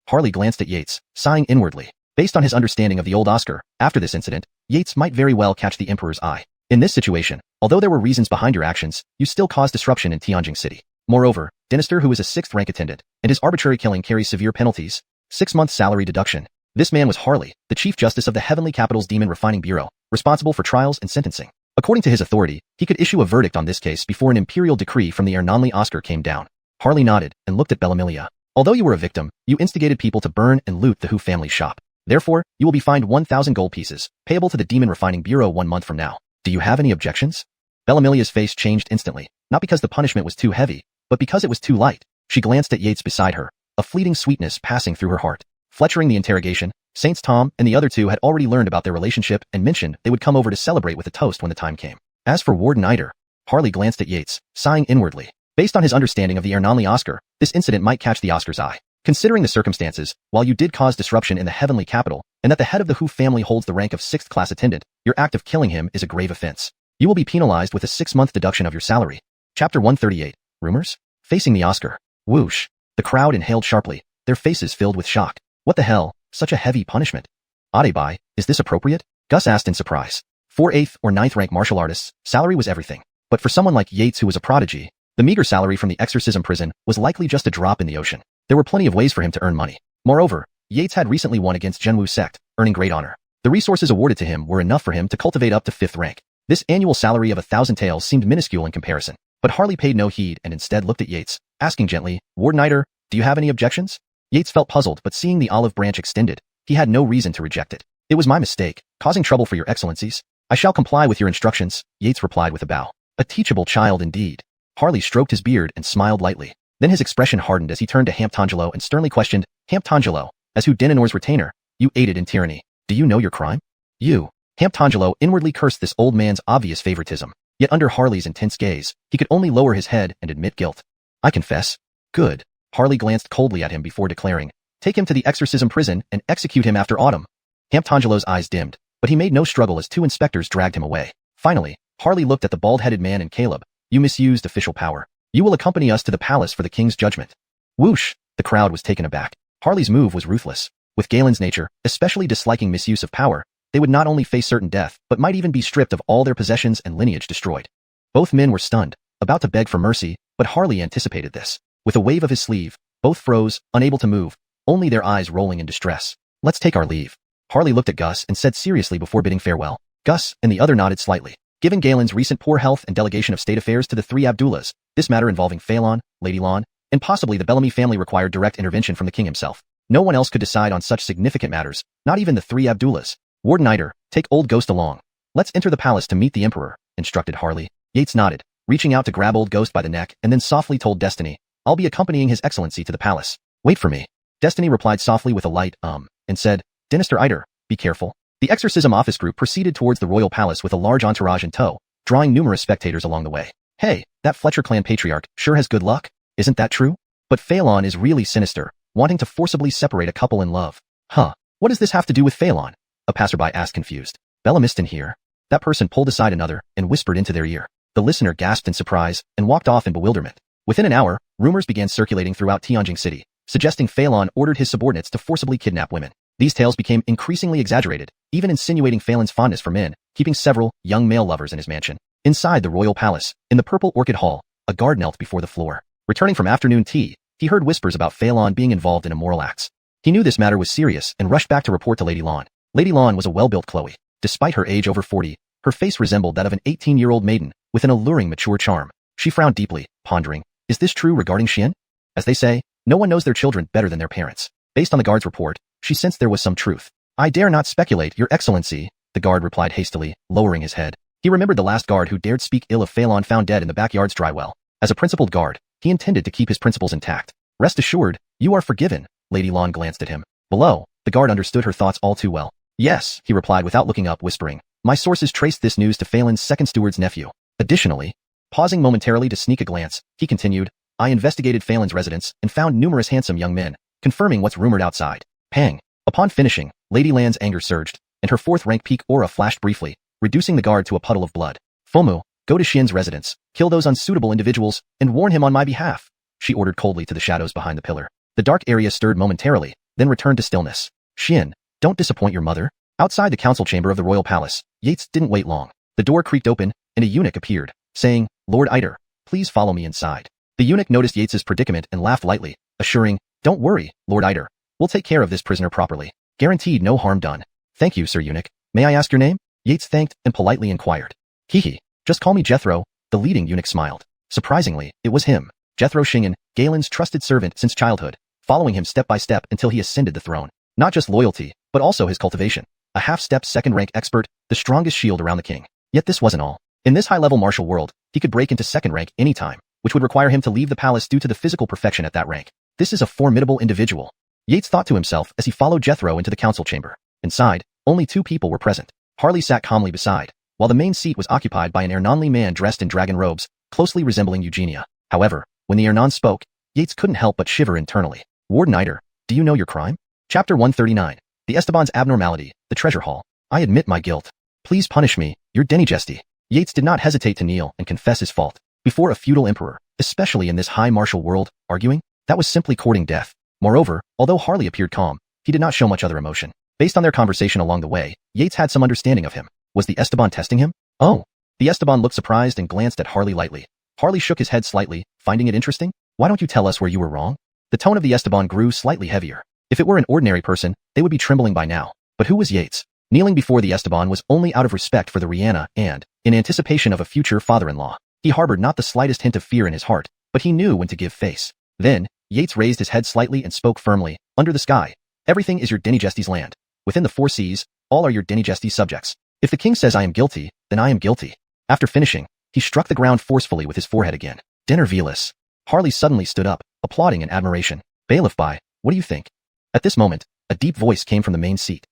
Harley glanced at Yates, sighing inwardly. Based on his understanding of the old Oscar, after this incident, Yates might very well catch the Emperor's eye. In this situation, although there were reasons behind your actions, you still caused disruption in Tianjing City. Moreover, Dynasty, who is a 6th rank attendant, and his arbitrary killing carries severe penalties. 6 months salary deduction. This man was Harley, the Chief Justice of the Heavenly Capital's Demon Refining Bureau, responsible for trials and sentencing. According to his authority, he could issue a verdict on this case before an imperial decree from the Ernonli Oscar came down. Harley nodded and looked at Bellamy. Although you were a victim, you instigated people to burn and loot the Hu family shop. Therefore, you will be fined 1,000 gold pieces, payable to the Demon Refining Bureau 1 month from now. Do you have any objections? Bellamy's face changed instantly, not because the punishment was too heavy, but because it was too light. She glanced at Yates beside her, a fleeting sweetness passing through her heart. Fletchering the interrogation, Saints Tom and the other two had already learned about their relationship and mentioned they would come over to celebrate with a toast when the time came. As for Warden Eider, Harley glanced at Yates, sighing inwardly. Based on his understanding of the Ernonli Oscar, this incident might catch the Oscar's eye. Considering the circumstances, while you did cause disruption in the heavenly capital, and that the head of the Hu family holds the rank of 6th-class attendant, your act of killing him is a grave offense. You will be penalized with a 6-month deduction of your salary. Chapter 138. Rumors? Facing the Oscar. Whoosh. The crowd inhaled sharply, their faces filled with shock. What the hell? Such a heavy punishment. Adebai, is this appropriate? Gus asked in surprise. For 8th or 9th rank martial artists, salary was everything. But for someone like Yates who was a prodigy, the meager salary from the exorcism prison was likely just a drop in the ocean. There were plenty of ways for him to earn money. Moreover, Yates had recently won against Zhenwu sect, earning great honor. The resources awarded to him were enough for him to cultivate up to 5th rank. This annual salary of 1,000 taels seemed minuscule in comparison. But Harley paid no heed and instead looked at Yates, asking gently, Wardeniter, do you have any objections? Yates felt puzzled, but seeing the olive branch extended, he had no reason to reject it. It was my mistake, causing trouble for your excellencies. I shall comply with your instructions, Yates replied with a bow. A teachable child indeed. Harley stroked his beard and smiled lightly. Then his expression hardened as he turned to Hamptangelo and sternly questioned, Hamptangelo, as Houdenanor's retainer, you aided in tyranny. Do you know your crime? You. Hamptangelo inwardly cursed this old man's obvious favoritism. Yet under Harley's intense gaze, he could only lower his head and admit guilt. I confess. Good. Harley glanced coldly at him before declaring, take him to the exorcism prison and execute him after autumn. Hamptangelo's eyes dimmed, but he made no struggle as 2 inspectors dragged him away. Finally, Harley looked at the bald-headed man and Caleb. You misused official power. You will accompany us to the palace for the king's judgment. Whoosh! The crowd was taken aback. Harley's move was ruthless. With Galen's nature, especially disliking misuse of power, they would not only face certain death, but might even be stripped of all their possessions and lineage destroyed. Both men were stunned, about to beg for mercy, but Harley anticipated this. With a wave of his sleeve, both froze, unable to move, only their eyes rolling in distress. Let's take our leave. Harley looked at Gus and said seriously before bidding farewell. Gus and the other nodded slightly. Given Galen's recent poor health and delegation of state affairs to the 3 Abdullahs, this matter involving Phelan, Lady Lon, and possibly the Bellamy family required direct intervention from the king himself. No one else could decide on such significant matters, not even the 3 Abdullahs. Wardeniter, take Old Ghost along. Let's enter the palace to meet the Emperor, instructed Harley. Yates nodded, reaching out to grab Old Ghost by the neck and then softly told Destiny, I'll be accompanying His Excellency to the palace. Wait for me. Destiny replied softly with a light, and said, Dinister Iter, be careful. The exorcism office group proceeded towards the royal palace with a large entourage in tow, drawing numerous spectators along the way. Hey, that Fletcher clan patriarch sure has good luck, isn't that true? But Phelan is really sinister, wanting to forcibly separate a couple in love. Huh, what does this have to do with Phelan? A passerby asked confused. Bellamiston here. That person pulled aside another and whispered into their ear. The listener gasped in surprise and walked off in bewilderment. Within an hour, rumors began circulating throughout Tianjin City, suggesting Phelan ordered his subordinates to forcibly kidnap women. These tales became increasingly exaggerated, even insinuating Phelan's fondness for men, keeping several young male lovers in his mansion. Inside the royal palace, in the Purple Orchid Hall, a guard knelt before the floor. Returning from afternoon tea, he heard whispers about Phelan being involved in immoral acts. He knew this matter was serious and rushed back to report to Lady Lon. Lady Lon was a well-built Chloe. Despite her age over 40, her face resembled that of an 18-year-old maiden, with an alluring mature charm. She frowned deeply, pondering, is this true regarding Qian? As they say, no one knows their children better than their parents. Based on the guard's report, she sensed there was some truth. I dare not speculate, Your Excellency, the guard replied hastily, lowering his head. He remembered the last guard who dared speak ill of Phelan found dead in the backyard's dry well. As a principled guard, he intended to keep his principles intact. Rest assured, you are forgiven. Lady Lon glanced at him. Below, the guard understood her thoughts all too well. Yes, he replied without looking up, whispering, my sources traced this news to Phelan's second steward's nephew. Additionally, pausing momentarily to sneak a glance, he continued, I investigated Phelan's residence and found numerous handsome young men, confirming what's rumored outside. Pang. Upon finishing, Lady Lan's anger surged, and her 4th rank peak aura flashed briefly, reducing the guard to a puddle of blood. Fomu, go to Qian's residence, kill those unsuitable individuals, and warn him on my behalf, she ordered coldly to the shadows behind the pillar. The dark area stirred momentarily, then returned to stillness. Qian, don't disappoint your mother. Outside the council chamber of the royal palace, Yates didn't wait long. The door creaked open, and a eunuch appeared, saying, Lord Iter, please follow me inside. The eunuch noticed Yates's predicament and laughed lightly, assuring, don't worry, Lord Iter. We'll take care of this prisoner properly. Guaranteed no harm done. Thank you, Sir Eunuch. May I ask your name? Yates thanked and politely inquired. Hehe. Just call me Jethro. The leading eunuch smiled. Surprisingly, it was him, Jethro Shingen, Galen's trusted servant since childhood, following him step by step until he ascended the throne. Not just loyalty, but also his cultivation. A half-step 2nd rank expert, the strongest shield around the king. Yet this wasn't all. In this high-level martial world, he could break into 2nd rank anytime, which would require him to leave the palace due to the physical perfection at that rank. This is a formidable individual. Yates thought to himself as he followed Jethro into the council chamber. Inside, only 2 people were present. Harley sat calmly beside, while the main seat was occupied by an Ernonly man dressed in dragon robes, closely resembling Eugenia. However, when the Ernon spoke, Yates couldn't help but shiver internally. Wardeniter, do you know your crime? Chapter 139. The Esteban's abnormality, the treasure hall. I admit my guilt. Please punish me, your Dynasty. Yates did not hesitate to kneel and confess his fault. Before a feudal emperor, especially in this high martial world, arguing, that was simply courting death. Moreover, although Harley appeared calm, he did not show much other emotion. Based on their conversation along the way, Yates had some understanding of him. Was the Esteban testing him? Oh. The Esteban looked surprised and glanced at Harley lightly. Harley shook his head slightly, finding it interesting. Why don't you tell us where you were wrong? The tone of the Esteban grew slightly heavier. If it were an ordinary person, they would be trembling by now. But who was Yates? Kneeling before the Esteban was only out of respect for the Rihanna and, in anticipation of a future father-in-law. He harbored not the slightest hint of fear in his heart, but he knew when to give face. Then, Yates raised his head slightly and spoke firmly. Under the sky, everything is your Dynasty's land. Within the 4 seas, all are your Dynasty's subjects. If the king says I am guilty, then I am guilty. After finishing, he struck the ground forcefully with his forehead again. Dinner Velis. Harley suddenly stood up, applauding in admiration. Bailiff Bai, what do you think? At this moment, a deep voice came from the main seat.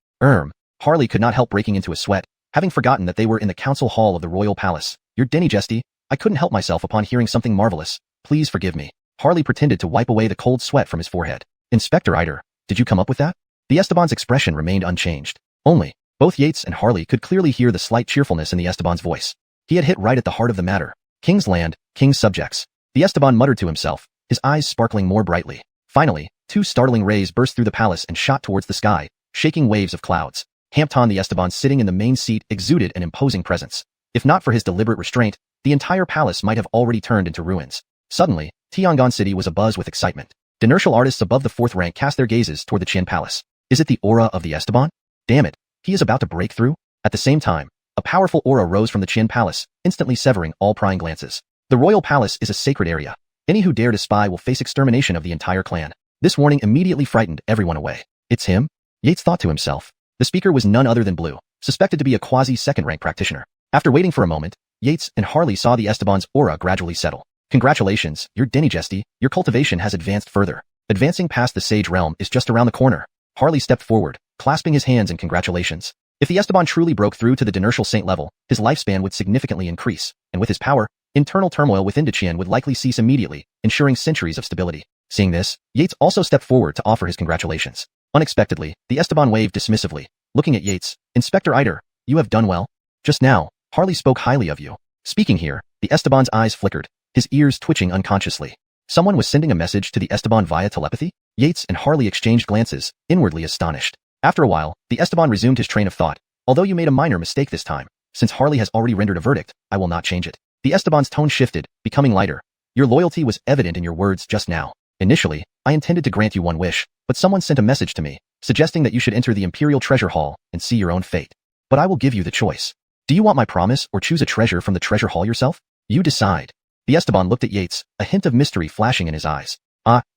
Harley could not help breaking into a sweat, having forgotten that they were in the council hall of the royal palace. Your Dynasty, I couldn't help myself upon hearing something marvelous. Please forgive me. Harley pretended to wipe away the cold sweat from his forehead. Inspector Eider, did you come up with that? The Esteban's expression remained unchanged. Only, both Yates and Harley could clearly hear the slight cheerfulness in the Esteban's voice. He had hit right at the heart of the matter. King's land, king's subjects. The Esteban muttered to himself, his eyes sparkling more brightly. Finally, 2 startling rays burst through the palace and shot towards the sky, shaking waves of clouds. Hampton the Esteban sitting in the main seat exuded an imposing presence. If not for his deliberate restraint, the entire palace might have already turned into ruins. Suddenly, Tiangong City was abuzz with excitement. Dinertial artists above the 4th rank cast their gazes toward the Qian Palace. Is it the aura of the Esteban? Damn it, he is about to break through? At the same time, a powerful aura rose from the Qian Palace, instantly severing all prying glances. The royal palace is a sacred area. Any who dare to spy will face extermination of the entire clan. This warning immediately frightened everyone away. It's him? Yates thought to himself. The speaker was none other than Blue, suspected to be a quasi-second-rank practitioner. After waiting for a moment, Yates and Harley saw the Esteban's aura gradually settle. Congratulations, your Dynasty, your cultivation has advanced further. Advancing past the Sage Realm is just around the corner. Harley stepped forward, clasping his hands in congratulations. If the Esteban truly broke through to the Dinertial Saint level, his lifespan would significantly increase, and with his power, internal turmoil within Qian would likely cease immediately, ensuring centuries of stability. Seeing this, Yates also stepped forward to offer his congratulations. Unexpectedly, the Esteban waved dismissively. Looking at Yates, Inspector Eider, you have done well. Just now, Harley spoke highly of you. Speaking here, the Esteban's eyes flickered, his ears twitching unconsciously. Someone was sending a message to the Esteban via telepathy? Yates and Harley exchanged glances, inwardly astonished. After a while, the Esteban resumed his train of thought. Although you made a minor mistake this time, since Harley has already rendered a verdict, I will not change it. The Esteban's tone shifted, becoming lighter. Your loyalty was evident in your words just now. Initially, I intended to grant you one wish, but someone sent a message to me, suggesting that you should enter the Imperial Treasure Hall and see your own fate. But I will give you the choice. Do you want my promise or choose a treasure from the Treasure Hall yourself? You decide. The Esteban looked at Yates, a hint of mystery flashing in his eyes.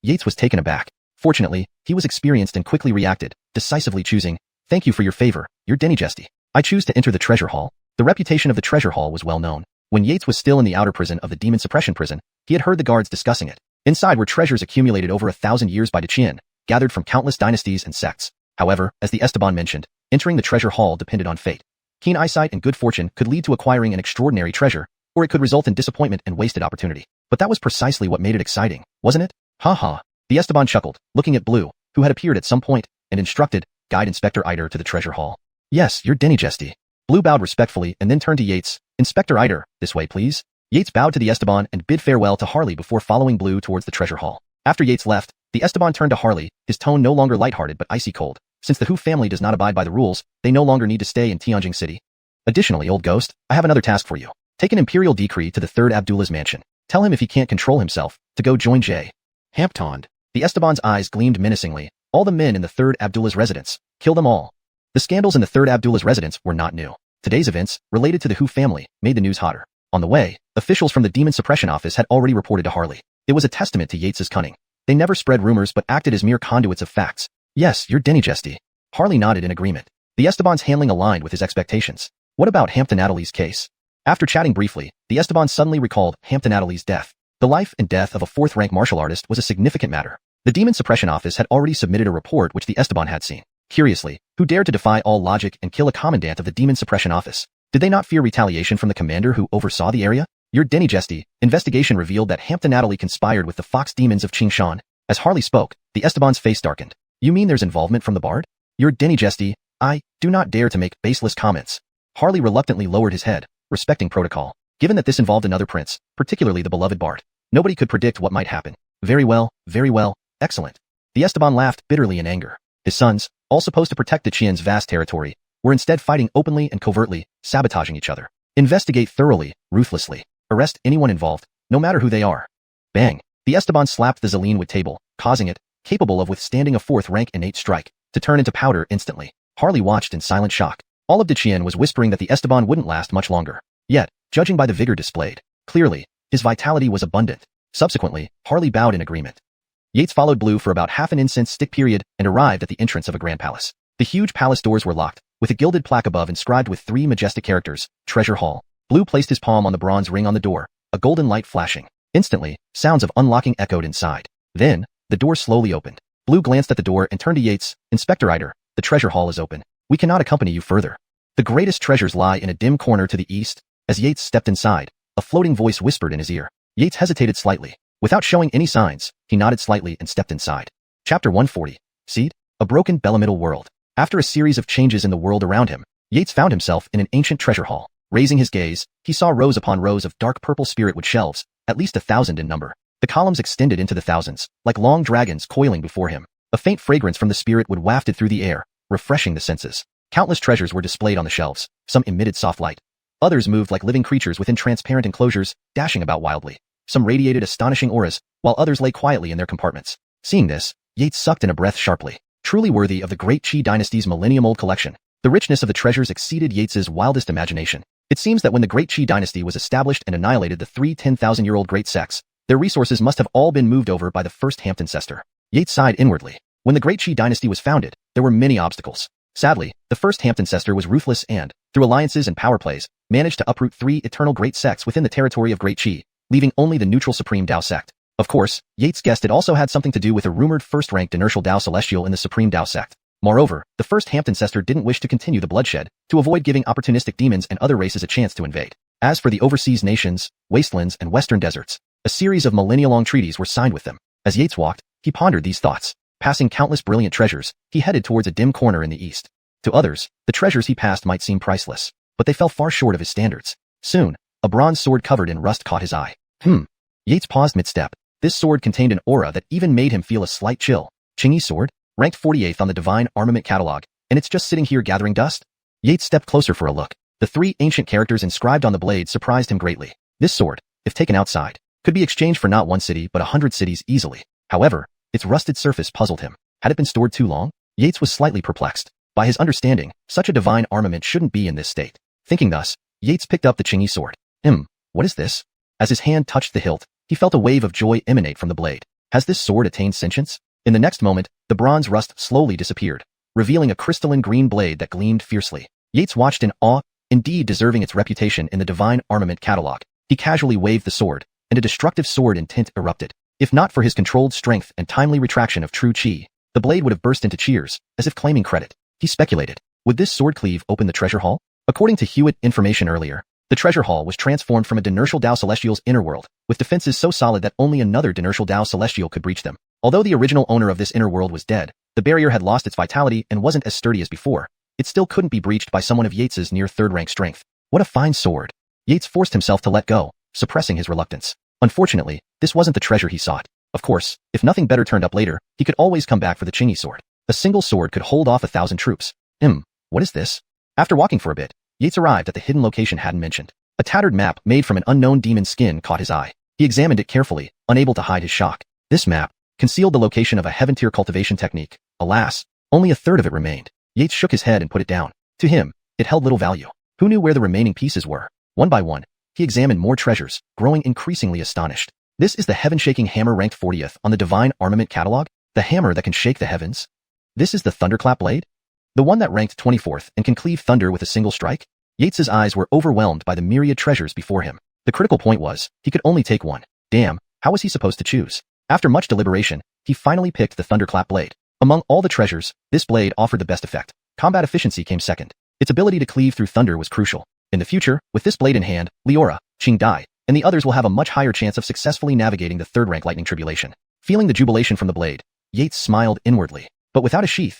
Yates was taken aback. Fortunately, he was experienced and quickly reacted, decisively choosing, thank you for your favor, your Dynasty. I choose to enter the Treasure Hall. The reputation of the Treasure Hall was well known. When Yates was still in the outer prison of the Demon Suppression Prison, he had heard the guards discussing it. Inside were treasures accumulated over 1,000 years by Qian, gathered from countless dynasties and sects. However, as the Esteban mentioned, entering the Treasure Hall depended on fate. Keen eyesight and good fortune could lead to acquiring an extraordinary treasure, or it could result in disappointment and wasted opportunity. But that was precisely what made it exciting, wasn't it? Ha ha. The Esteban chuckled, looking at Blue, who had appeared at some point, and instructed, guide Inspector Eider to the Treasure Hall. Yes, your Dynasty. Blue bowed respectfully and then turned to Yates. Inspector Eider, this way please. Yates bowed to the Esteban and bid farewell to Harley before following Blue towards the Treasure Hall. After Yates left, the Esteban turned to Harley, his tone no longer lighthearted but icy cold. Since the Hu family does not abide by the rules, they no longer need to stay in Tianjing City. Additionally, old ghost, I have another task for you. Take an imperial decree to the 3rd Abdullah's mansion. Tell him if he can't control himself, to go join J. Hampton. The Esteban's eyes gleamed menacingly. All the men in the 3rd Abdullah's residence. Kill them all. The scandals in the 3rd Abdullah's residence were not new. Today's events, related to the Hu family, made the news hotter. On the way, officials from the Demon Suppression Office had already reported to Harley. It was a testament to Yates's cunning. They never spread rumors but acted as mere conduits of facts. Yes, your Dynasty. Harley nodded in agreement. The Esteban's handling aligned with his expectations. What about Hampton Natalie's case? After chatting briefly, the Esteban suddenly recalled Hampton Natalie's death. The life and death of a 4th-rank martial artist was a significant matter. The Demon Suppression Office had already submitted a report which the Esteban had seen. Curiously, who dared to defy all logic and kill a commandant of the Demon Suppression Office? Did they not fear retaliation from the commander who oversaw the area? Your Dynasty, investigation revealed that Hampton Natalie conspired with the fox demons of Qingshan. As Harley spoke, the Esteban's face darkened. You mean there's involvement from the Bard? Your Dynasty, I do not dare to make baseless comments. Harley reluctantly lowered his head, respecting protocol. Given that this involved another prince, particularly the beloved Bart, nobody could predict what might happen. Very well, excellent. The Esteban laughed bitterly in anger. His sons, all supposed to protect the Qian's vast territory, were instead fighting openly and covertly, sabotaging each other. Investigate thoroughly, ruthlessly. Arrest anyone involved, no matter who they are. Bang. The Esteban slapped the Zeline wood table, causing it, capable of withstanding a fourth-rank innate strike, to turn into powder instantly. Harley watched in silent shock. All of the Qian was whispering that the Esteban wouldn't last much longer. Yet, judging by the vigor displayed, clearly, his vitality was abundant. Subsequently, Harley bowed in agreement. Yates followed Blue for about half an incense stick period and arrived at the entrance of a grand palace. The huge palace doors were locked, with a gilded plaque above inscribed with 3 majestic characters, Treasure Hall. Blue placed his palm on the bronze ring on the door, a golden light flashing. Instantly, sounds of unlocking echoed inside. Then, the door slowly opened. Blue glanced at the door and turned to Yates. Inspector Eider, the treasure hall is open. We cannot accompany you further. The greatest treasures lie in a dim corner to the east. As Yates stepped inside, a floating voice whispered in his ear. Yates hesitated slightly. Without showing any signs, he nodded slightly and stepped inside. Chapter 140. Seed? A broken Belamiddle world. After a series of changes in the world around him, Yates found himself in an ancient treasure hall. Raising his gaze, he saw rows upon rows of dark purple spiritwood shelves, at least 1,000 in number. The columns extended into the thousands, like long dragons coiling before him. A faint fragrance from the spiritwood wafted through the air, refreshing the senses. Countless treasures were displayed on the shelves. Some emitted soft light. Others moved like living creatures within transparent enclosures, dashing about wildly. Some radiated astonishing auras, while others lay quietly in their compartments. Seeing this, Yates sucked in a breath sharply. Truly worthy of the great Qi dynasty's millennium-old collection. The richness of the treasures exceeded Yates's wildest imagination. It seems that when the great Qi dynasty was established and annihilated the 3 10,000-year-old great sects, their resources must have all been moved over by the first Hampton Cester. Yates sighed inwardly. When the great Qi dynasty was founded, there were many obstacles. Sadly, the first Hampton Cester was ruthless and, through alliances and power plays, managed to uproot 3 eternal great sects within the territory of Great Qi, leaving only the neutral Supreme Dao sect. Of course, Yates guessed it also had something to do with a rumored first-ranked inertial Dao Celestial in the Supreme Dao sect. Moreover, the first Hampton Cester didn't wish to continue the bloodshed, to avoid giving opportunistic demons and other races a chance to invade. As for the overseas nations, wastelands, and western deserts, a series of millennia-long treaties were signed with them. As Yates walked, he pondered these thoughts. Passing countless brilliant treasures, he headed towards a dim corner in the east. To others, the treasures he passed might seem priceless, but they fell far short of his standards. Soon, a bronze sword covered in rust caught his eye. Yates paused mid-step. This sword contained an aura that even made him feel a slight chill. Qingyi's sword? Ranked 48th on the Divine Armament catalog, and it's just sitting here gathering dust? Yates stepped closer for a look. The 3 ancient characters inscribed on the blade surprised him greatly. This sword, if taken outside, could be exchanged for not 1 city but 100 cities easily. However, its rusted surface puzzled him. Had it been stored too long? Yates was slightly perplexed. By his understanding, such a divine armament shouldn't be in this state. Thinking thus, Yates picked up the Qingyi sword. What is this? As his hand touched the hilt, he felt a wave of joy emanate from the blade. Has this sword attained sentience? In the next moment, the bronze rust slowly disappeared, revealing a crystalline green blade that gleamed fiercely. Yates watched in awe, indeed deserving its reputation in the Divine Armament catalog. He casually waved the sword, and a destructive sword in tint erupted. If not for his controlled strength and timely retraction of true Qi, the blade would have burst into cheers, as if claiming credit. He speculated, would this sword cleave open the treasure hall? According to Hewitt information earlier, the treasure hall was transformed from a Dinertial Dao Celestial's inner world, with defenses so solid that only another Dinertial Dao Celestial could breach them. Although the original owner of this inner world was dead, the barrier had lost its vitality and wasn't as sturdy as before. It still couldn't be breached by someone of Yates's near third-rank strength. What a fine sword. Yates forced himself to let go, suppressing his reluctance. Unfortunately, this wasn't the treasure he sought. Of course, if nothing better turned up later, he could always come back for the Qingyi sword. A single sword could hold off 1,000 troops. What is this? After walking for a bit, Yates arrived at the hidden location hadn't mentioned. A tattered map made from an unknown demon's skin caught his eye. He examined it carefully, unable to hide his shock. This map concealed the location of a heaven-tier cultivation technique. Alas, only a third of it remained. Yates shook his head and put it down. To him, it held little value. Who knew where the remaining pieces were? One by one, he examined more treasures, growing increasingly astonished. This is the heaven-shaking hammer ranked 40th on the Divine Armament catalog? The hammer that can shake the heavens? This is the Thunderclap blade? The one that ranked 24th and can cleave thunder with a single strike? Yates's eyes were overwhelmed by the myriad treasures before him. The critical point was, he could only take one. Damn, how was he supposed to choose? After much deliberation, he finally picked the Thunderclap blade. Among all the treasures, this blade offered the best effect. Combat efficiency came second. Its ability to cleave through thunder was crucial. In the future, with this blade in hand, Leora, Qing Dai, and the others will have a much higher chance of successfully navigating the third-rank lightning tribulation. Feeling the jubilation from the blade, Yates smiled inwardly. But without a sheath,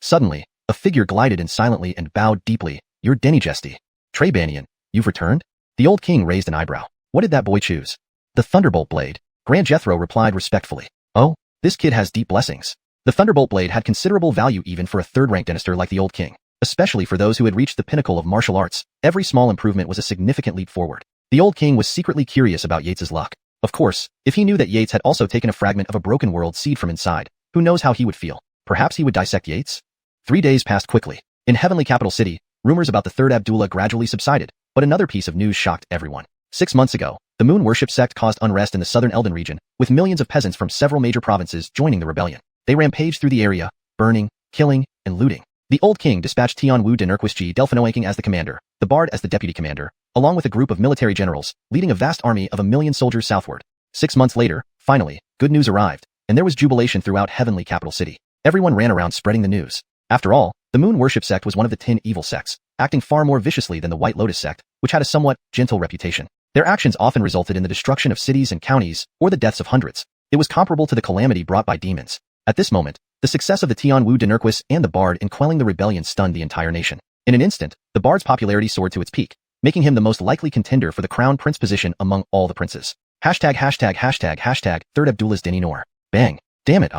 Suddenly, a figure glided in silently and bowed deeply. You're Dynasty. Trebanian, you've returned? The old king raised an eyebrow. What did that boy choose? The Thunderbolt Blade. Grand Jethro replied respectfully. Oh, this kid has deep blessings. The Thunderbolt Blade had considerable value even for a third-rank dynasty like the old king, especially for those who had reached the pinnacle of martial arts. Every small improvement was a significant leap forward. The old king was secretly curious about Yates's luck. Of course, if he knew that Yates had also taken a fragment of a broken world seed from inside, who knows how he would feel? Perhaps he would dissect Yates? 3 days passed quickly. In heavenly capital city, rumors about the third Abdullah gradually subsided, but another piece of news shocked everyone. 6 months ago, the moon worship sect caused unrest in the southern Elden region, with millions of peasants from several major provinces joining the rebellion. They rampaged through the area, burning, killing, and looting. The old king dispatched Qian Wu Dinurquisji Delphinoaking as the commander, the Bard as the deputy commander, along with a group of military generals, leading a vast army of 1 million soldiers southward. 6 months later, finally, good news arrived, and there was jubilation throughout heavenly capital city. Everyone ran around spreading the news. After all, the moon worship sect was one of the 10 evil sects, acting far more viciously than the White Lotus sect, which had a somewhat gentle reputation. Their actions often resulted in the destruction of cities and counties, or the deaths of hundreds. It was comparable to the calamity brought by demons. At this moment, the success of the Tian Wu Dinurquis and the Bard in quelling the rebellion stunned the entire nation. In an instant, the Bard's popularity soared to its peak, making him the most likely contender for the crown prince position among all the princes. #######3rd Abdullah's Deninor. Bang. Damn it,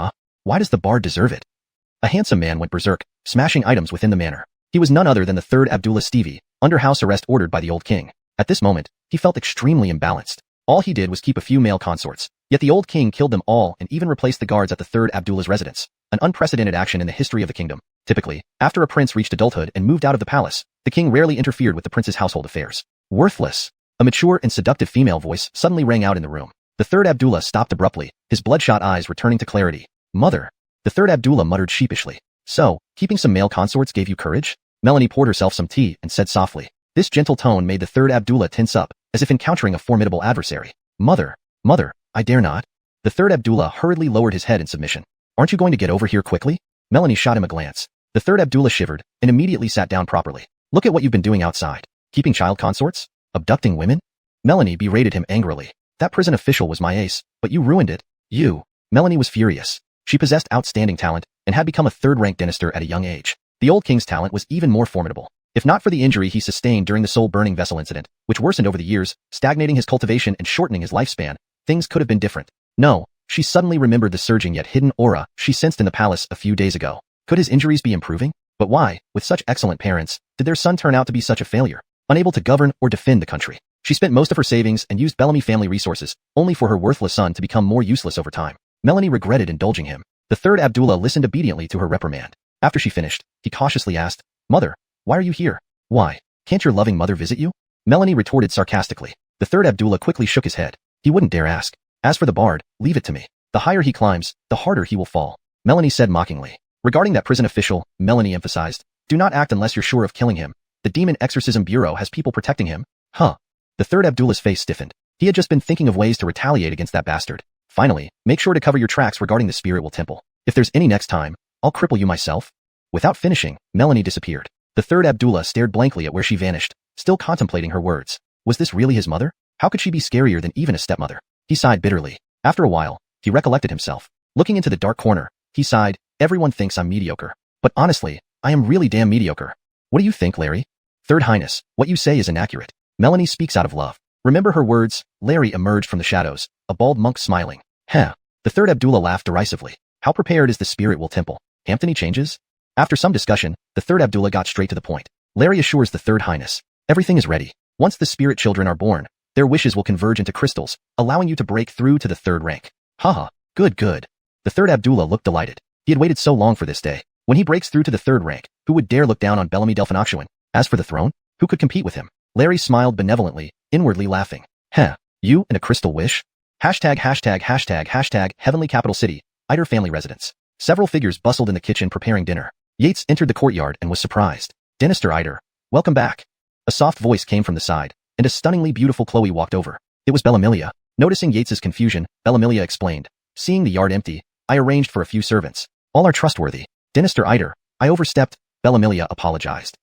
why does the Bard deserve it? A handsome man went berserk, smashing items within the manor. He was none other than the third Abdullah Stevie, under house arrest ordered by the old king. At this moment, he felt extremely imbalanced. All he did was keep a few male consorts, yet the old king killed them all and even replaced the guards at the third Abdullah's residence, an unprecedented action in the history of the kingdom. Typically, after a prince reached adulthood and moved out of the palace, the king rarely interfered with the prince's household affairs. Worthless. A mature and seductive female voice suddenly rang out in the room. The third Abdullah stopped abruptly, his bloodshot eyes returning to clarity. Mother. The third Abdullah muttered sheepishly. So, keeping some male consorts gave you courage? Melanie poured herself some tea and said softly. This gentle tone made the third Abdullah tense up, as if encountering a formidable adversary. Mother, I dare not. The third Abdullah hurriedly lowered his head in submission. Aren't you going to get over here quickly? Melanie shot him a glance. The third Abdullah shivered, and immediately sat down properly. Look at what you've been doing outside. Keeping child consorts? Abducting women? Melanie berated him angrily. That prison official was my ace, but you ruined it. You. Melanie was furious. She possessed outstanding talent, and had become a third-rank dynasty at a young age. The old king's talent was even more formidable. If not for the injury he sustained during the soul-burning vessel incident, which worsened over the years, stagnating his cultivation and shortening his lifespan, things could have been different. No, she suddenly remembered the surging yet hidden aura she sensed in the palace a few days ago. Could his injuries be improving? But why, with such excellent parents, did their son turn out to be such a failure? Unable to govern or defend the country. She spent most of her savings and used Bellamy family resources, only for her worthless son to become more useless over time. Melanie regretted indulging him. The third Abdullah listened obediently to her reprimand. After she finished, he cautiously asked, Mother, why are you here? Why? Can't your loving mother visit you? Melanie retorted sarcastically. The third Abdullah quickly shook his head. He wouldn't dare ask. As for the bard, leave it to me. The higher he climbs, the harder he will fall. Melanie said mockingly. Regarding that prison official, Melanie emphasized, do not act unless you're sure of killing him. The Demon Exorcism Bureau has people protecting him. Huh. The third Abdullah's face stiffened. He had just been thinking of ways to retaliate against that bastard. Finally, make sure to cover your tracks regarding the Spirit Will Temple. If there's any next time, I'll cripple you myself. Without finishing, Melanie disappeared. The third Abdullah stared blankly at where she vanished, still contemplating her words. Was this really his mother? How could she be scarier than even a stepmother? He sighed bitterly. After a while, he recollected himself. Looking into the dark corner, he sighed, everyone thinks I'm mediocre. But honestly, I am really damn mediocre. What do you think, Larry? Third Highness, what you say is inaccurate. Melanie speaks out of love. Remember her words? Larry emerged from the shadows, a bald monk smiling. Heh. The third Abdullah laughed derisively. How prepared is the Spirit Will Temple? Hampton changes? After some discussion, the third Abdullah got straight to the point. Larry assures the third Highness. Everything is ready. Once the spirit children are born, their wishes will converge into crystals, allowing you to break through to the third rank. Haha. Good. The third Abdullah looked delighted. He had waited so long for this day. When he breaks through to the third rank, who would dare look down on Bellamy Delphinoxuan? As for the throne, who could compete with him? Larry smiled benevolently, inwardly laughing. Heh. You and a crystal wish? Hashtag Heavenly Capital City, Eider family residence. Several figures bustled in the kitchen preparing dinner. Yates entered the courtyard and was surprised. Dynasty Eider. Welcome back. A soft voice came from the side, and a stunningly beautiful Chloe walked over. It was Bellamilia. Noticing Yates's confusion, Bellamilia explained. Seeing the yard empty, I arranged for a few servants. All are trustworthy. Dynasty Eider. I overstepped. Bellamilia apologized.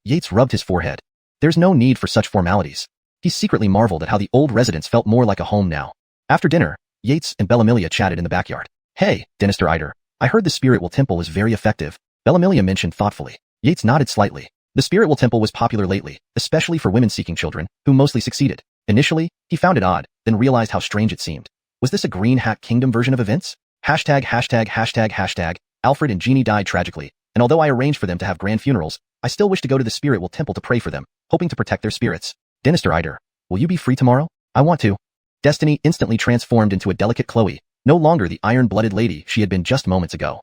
Yates rubbed his forehead. There's no need for such formalities. He secretly marveled at how the old residence felt more like a home now. After dinner, Yates and Bellamilia chatted in the backyard. Hey, Dynasty Eider. I heard the Spirit Will Temple is very effective. Bellamilia mentioned thoughtfully. Yates nodded slightly. The Spirit Will Temple was popular lately, especially for women seeking children, who mostly succeeded. Initially, he found it odd, then realized how strange it seemed. Was this a Green Hat Kingdom version of events? Hashtag. Alfred and Jeannie died tragically, and although I arranged for them to have grand funerals, I still wish to go to the Spirit Will Temple to pray for them, hoping to protect their spirits. Dynasty Eider. Will you be free tomorrow? I want to. Destiny instantly transformed into a delicate Chloe, no longer the iron-blooded lady she had been just moments ago.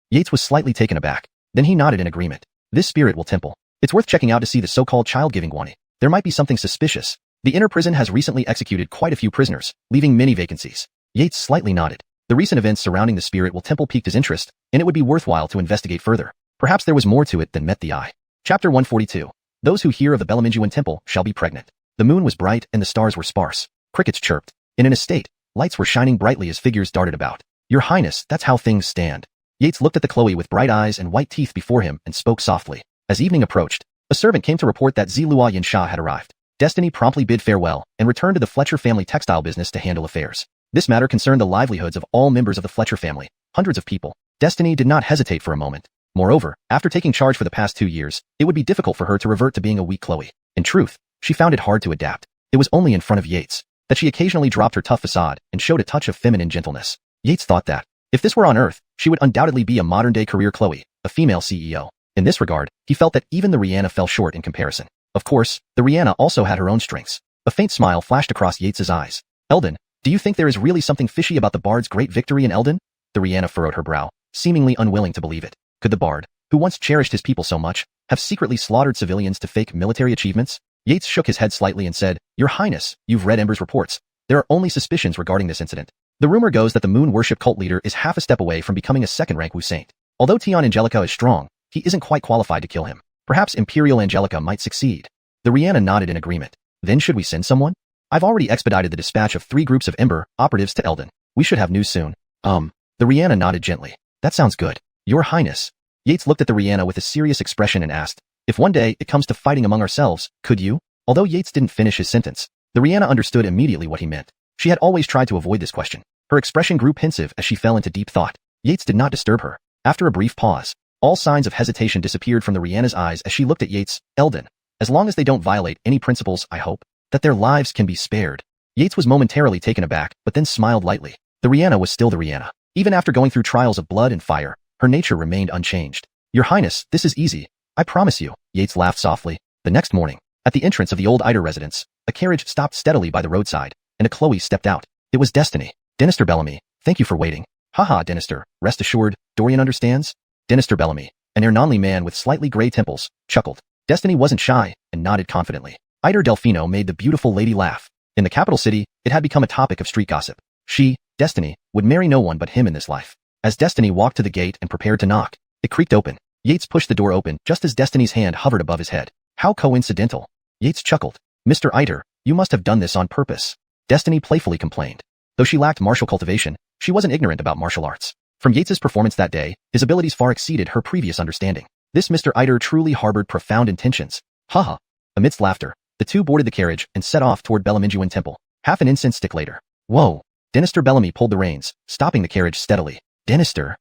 Yates was slightly taken aback. Then he nodded in agreement. This Spirit Will Temple. It's worth checking out to see the so-called child-giving guani. There might be something suspicious. The inner prison has recently executed quite a few prisoners, leaving many vacancies. Yates slightly nodded. The recent events surrounding the Spirit Will Temple piqued his interest, and it would be worthwhile to investigate further. Perhaps there was more to it than met the eye. Chapter 142. Those who hear of the Bellaminjuan Temple shall be pregnant. The moon was bright and the stars were sparse. Crickets chirped. In an estate, lights were shining brightly as figures darted about. Your Highness, that's how things stand. Yates looked at the Chloe with bright eyes and white teeth before him and spoke softly. As evening approached, a servant came to report that Zilua Xianxia had arrived. Destiny promptly bid farewell and returned to the Fletcher family textile business to handle affairs. This matter concerned the livelihoods of all members of the Fletcher family, hundreds of people. Destiny did not hesitate for a moment. Moreover, after taking charge for the past 2 years, it would be difficult for her to revert to being a weak Chloe. In truth, she found it hard to adapt. It was only in front of Yates that she occasionally dropped her tough facade and showed a touch of feminine gentleness. Yates thought that, if this were on Earth, she would undoubtedly be a modern-day career Chloe, a female CEO. In this regard, he felt that even the Rihanna fell short in comparison. Of course, the Rihanna also had her own strengths. A faint smile flashed across Yates's eyes. Eldon, do you think there is really something fishy about the Bard's great victory in Eldon? The Rihanna furrowed her brow, seemingly unwilling to believe it. Could the Bard, who once cherished his people so much, have secretly slaughtered civilians to fake military achievements? Yates shook his head slightly and said, Your Highness, you've read Ember's reports. There are only suspicions regarding this incident. The rumor goes that the moon worship cult leader is half a step away from becoming a second-rank Wu Saint. Although Qian Angelica is strong, he isn't quite qualified to kill him. Perhaps Imperial Angelica might succeed. The Rihanna nodded in agreement. Then should we send someone? I've already expedited the dispatch of 3 groups of Ember operatives to Eldon. We should have news soon. The Rihanna nodded gently. That sounds good. Your Highness. Yates looked at the Rihanna with a serious expression and asked, if one day it comes to fighting among ourselves, could you? Although Yates didn't finish his sentence, the Rihanna understood immediately what he meant. She had always tried to avoid this question. Her expression grew pensive as she fell into deep thought. Yates did not disturb her. After a brief pause, all signs of hesitation disappeared from the Rihanna's eyes as she looked at Yates. Eldon. As long as they don't violate any principles, I hope that their lives can be spared. Yates was momentarily taken aback, but then smiled lightly. The Rihanna was still the Rihanna. Even after going through trials of blood and fire, her nature remained unchanged. Your Highness, this is easy. I promise you. Yates laughed softly. The next morning, at the entrance of the old Eider residence, a carriage stopped steadily by the roadside, and a Chloe stepped out. It was Destiny. Dynasty Bellamy, thank you for waiting. Haha, Dynasty, rest assured, Dorian understands? Dynasty Bellamy, an Ernonly man with slightly gray temples, chuckled. Destiny wasn't shy, and nodded confidently. Eider Delfino made the beautiful lady laugh. In the capital city, it had become a topic of street gossip. She, Destiny, would marry no one but him in this life. As Destiny walked to the gate and prepared to knock, it creaked open. Yates pushed the door open just as Destiny's hand hovered above his head. How coincidental. Yates chuckled. Mr. Eider, you must have done this on purpose. Destiny playfully complained. Though she lacked martial cultivation, she wasn't ignorant about martial arts. From Yates's performance that day, his abilities far exceeded her previous understanding. This Mr. Eider truly harbored profound intentions. Haha. Amidst laughter, the two boarded the carriage and set off toward Bellaminjuan Temple. Half an incense stick later. Whoa. Dynasty Bellamy pulled the reins, stopping the carriage steadily. Dynasty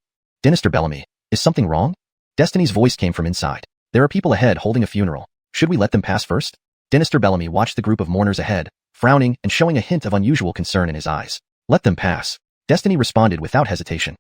Bellamy, is something wrong? Destiny's voice came from inside. There are people ahead holding a funeral. Should we let them pass first? Dynasty Bellamy watched the group of mourners ahead, frowning and showing a hint of unusual concern in his eyes. Let them pass. Destiny responded without hesitation.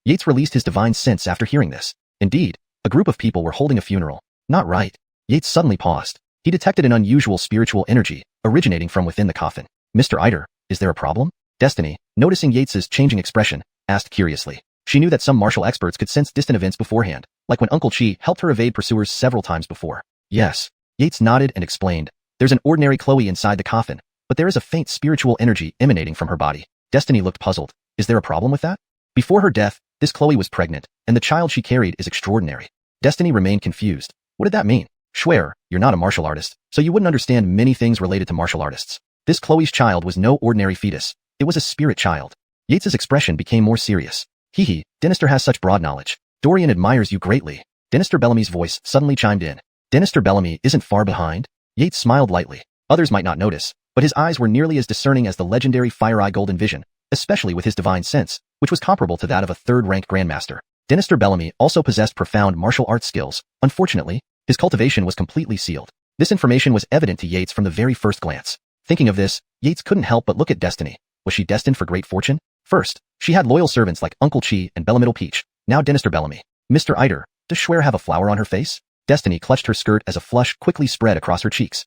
Yates released his divine sense after hearing this. Indeed, a group of people were holding a funeral. Not right. Yates suddenly paused. He detected an unusual spiritual energy originating from within the coffin. Mr. Eider, is there a problem? Destiny, noticing Yates's changing expression, asked curiously. She knew that some martial experts could sense distant events beforehand, like when Uncle Qi helped her evade pursuers several times before. Yes. Yates nodded and explained. There's an ordinary Chloe inside the coffin, but there is a faint spiritual energy emanating from her body. Destiny looked puzzled. Is there a problem with that? Before her death, this Chloe was pregnant, and the child she carried is extraordinary. Destiny remained confused. What did that mean? Swear, you're not a martial artist, so you wouldn't understand many things related to martial artists. This Chloe's child was no ordinary fetus. It was a spirit child. Yates's expression became more serious. Hee, Dynasty has such broad knowledge. Dorian admires you greatly. Dynasty Bellamy's voice suddenly chimed in. Dynasty Bellamy isn't far behind? Yates smiled lightly. Others might not notice, but his eyes were nearly as discerning as the legendary Fire Eye Golden Vision, especially with his divine sense, which was comparable to that of a third-ranked grandmaster. Dynasty Bellamy also possessed profound martial arts skills. Unfortunately, his cultivation was completely sealed. This information was evident to Yates from the very first glance. Thinking of this, Yates couldn't help but look at Destiny. Was she destined for great fortune? First, she had loyal servants like Uncle Qi and Bellamiddle Peach. Now Dynasty Bellamy. Mr. Eider, does Schwer have a flower on her face? Destiny clutched her skirt as a flush quickly spread across her cheeks.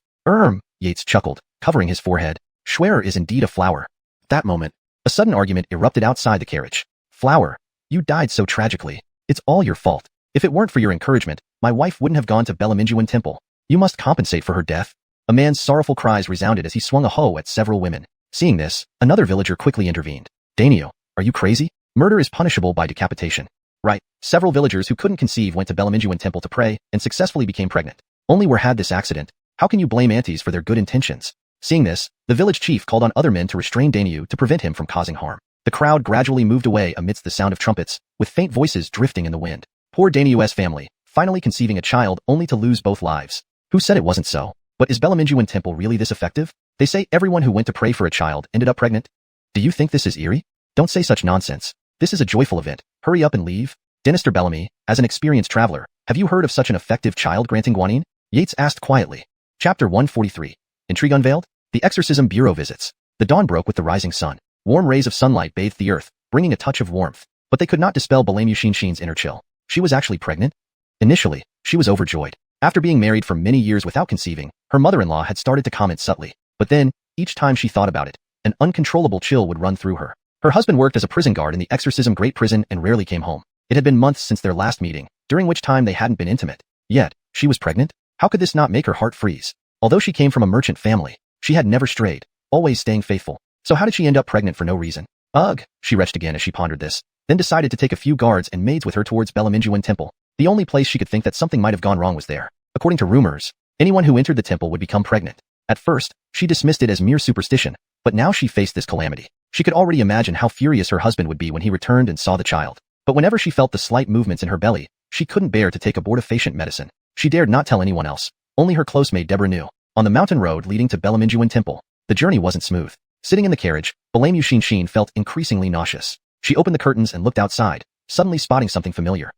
Yates chuckled, covering his forehead. Schwer is indeed a flower. At that moment, a sudden argument erupted outside the carriage. Flower, you died so tragically. It's all your fault. If it weren't for your encouragement, my wife wouldn't have gone to Bellaminjuan Temple. You must compensate for her death. A man's sorrowful cries resounded as he swung a hoe at several women. Seeing this, another villager quickly intervened. Dainio, are you crazy? Murder is punishable by decapitation. Right, several villagers who couldn't conceive went to Bellaminjuan Temple to pray and successfully became pregnant. Only were had this accident. How can you blame aunties for their good intentions? Seeing this, the village chief called on other men to restrain Dainio to prevent him from causing harm. The crowd gradually moved away amidst the sound of trumpets, with faint voices drifting in the wind. Poor Dainio's family, finally conceiving a child only to lose both lives. Who said it wasn't so? But is Bellaminjuan Temple really this effective? They say everyone who went to pray for a child ended up pregnant. Do you think this is eerie? Don't say such nonsense. This is a joyful event. Hurry up and leave. Dynasty Bellamy, as an experienced traveler, have you heard of such an effective child-granting guanine? Yates asked quietly. Chapter 143. Intrigue unveiled? The Exorcism Bureau visits. The dawn broke with the rising sun. Warm rays of sunlight bathed the earth, bringing a touch of warmth. But they could not dispel Belamuxinshin's inner chill. She was actually pregnant? Initially, she was overjoyed. After being married for many years without conceiving, her mother-in-law had started to comment subtly. But then, each time she thought about it, an uncontrollable chill would run through her. Her husband worked as a prison guard in the Exorcism Great Prison and rarely came home. It had been months since their last meeting, during which time they hadn't been intimate. Yet, she was pregnant? How could this not make her heart freeze? Although she came from a merchant family, she had never strayed, always staying faithful. So how did she end up pregnant for no reason? Ugh, she retched again as she pondered this, then decided to take a few guards and maids with her towards Bellaminjuan Temple. The only place she could think that something might have gone wrong was there. According to rumors, Anyone who entered the temple would become pregnant. At first, she dismissed it as mere superstition, but now she faced this calamity. She could already imagine how furious her husband would be when he returned and saw the child. But whenever she felt the slight movements in her belly, she couldn't bear to take abortifacient medicine. She dared not tell anyone else. Only her close maid Deborah knew. On the mountain road leading to Belaminjuan Temple, the journey wasn't smooth. Sitting in the carriage, Xianxia felt increasingly nauseous. She opened the curtains and looked outside, suddenly spotting something familiar.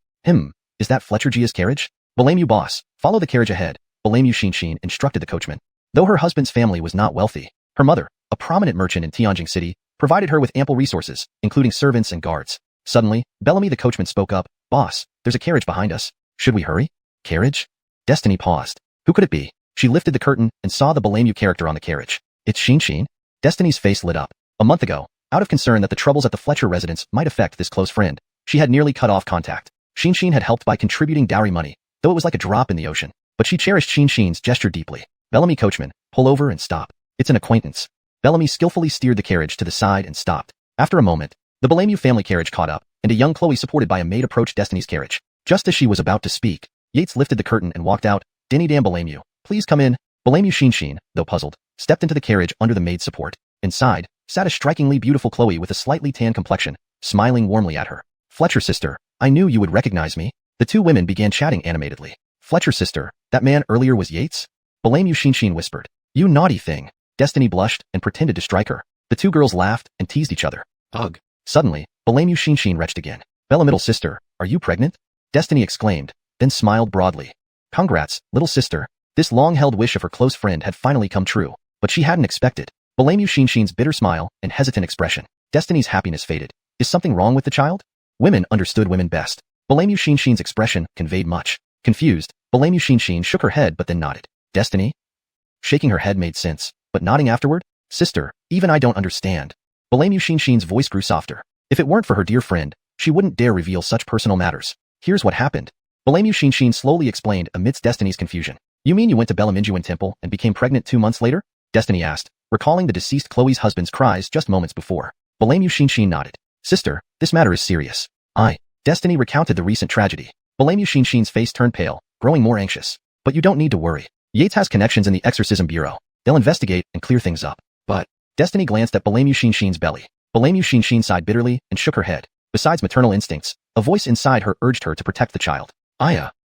Is that Fletcher Jia's carriage? Belamu boss, follow the carriage ahead, Xianxia instructed the coachman. Though her husband's family was not wealthy, her mother, a prominent merchant in Tianjing City, provided her with ample resources, including servants and guards. Suddenly, Bellamy the coachman spoke up. Boss, there's a carriage behind us. Should we hurry? Carriage? Destiny paused. Who could it be? She lifted the curtain and saw the Belamu character on the carriage. It's Xianxia. Destiny's face lit up. A month ago, out of concern that the troubles at the Fletcher residence might affect this close friend, she had nearly cut off contact. Xianxia had helped by contributing dowry money, though it was like a drop in the ocean. But she cherished Xianxia's gesture deeply. Bellamy coachman, pull over and stop. It's an acquaintance. Bellamy skillfully steered the carriage to the side and stopped. After a moment, the Belamu family carriage caught up, and a young Chloe supported by a maid approached Destiny's carriage. Just as she was about to speak, Yates lifted the curtain and walked out. Denny damn Belamu, please come in. Belamu Xianxia, though puzzled, stepped into the carriage under the maid's support. Inside, sat a strikingly beautiful Chloe with a slightly tan complexion, smiling warmly at her. Fletcher sister, I knew you would recognize me. The two women began chatting animatedly. Fletcher sister, that man earlier was Yates? Belamu Xianxia whispered. You naughty thing. Destiny blushed and pretended to strike her. The two girls laughed and teased each other. Ugh. Suddenly, Belamu Xianxia retched again. Bella middle sister, are you pregnant? Destiny exclaimed, then smiled broadly. Congrats, little sister. This long-held wish of her close friend had finally come true, but she hadn't expected. Belamu Xianxia's bitter smile and hesitant expression. Destiny's happiness faded. Is something wrong with the child? Women understood women best. Belamu Xianxia's expression conveyed much. Confused, Belamu Xianxia shook her head but then nodded. Destiny? Shaking her head made sense, but nodding afterward? Sister, even I don't understand. Belamu Xianxia's voice grew softer. If it weren't for her dear friend, she wouldn't dare reveal such personal matters. Here's what happened. Belamu Xianxia slowly explained amidst Destiny's confusion. You mean you went to Belaminjuan Temple and became pregnant 2 months later? Destiny asked, recalling the deceased Chloe's husband's cries just moments before. Belamu Xianxia nodded. Sister, this matter is serious. Destiny recounted the recent tragedy. Belamu Xianxia's face turned pale, growing more anxious. But you don't need to worry. Yates has connections in the Exorcism Bureau. They'll investigate and clear things up. But, Destiny glanced at Belamu Xianxia's belly. Belamu Xianxia sighed bitterly and shook her head. Besides maternal instincts, a voice inside her urged her to protect the child.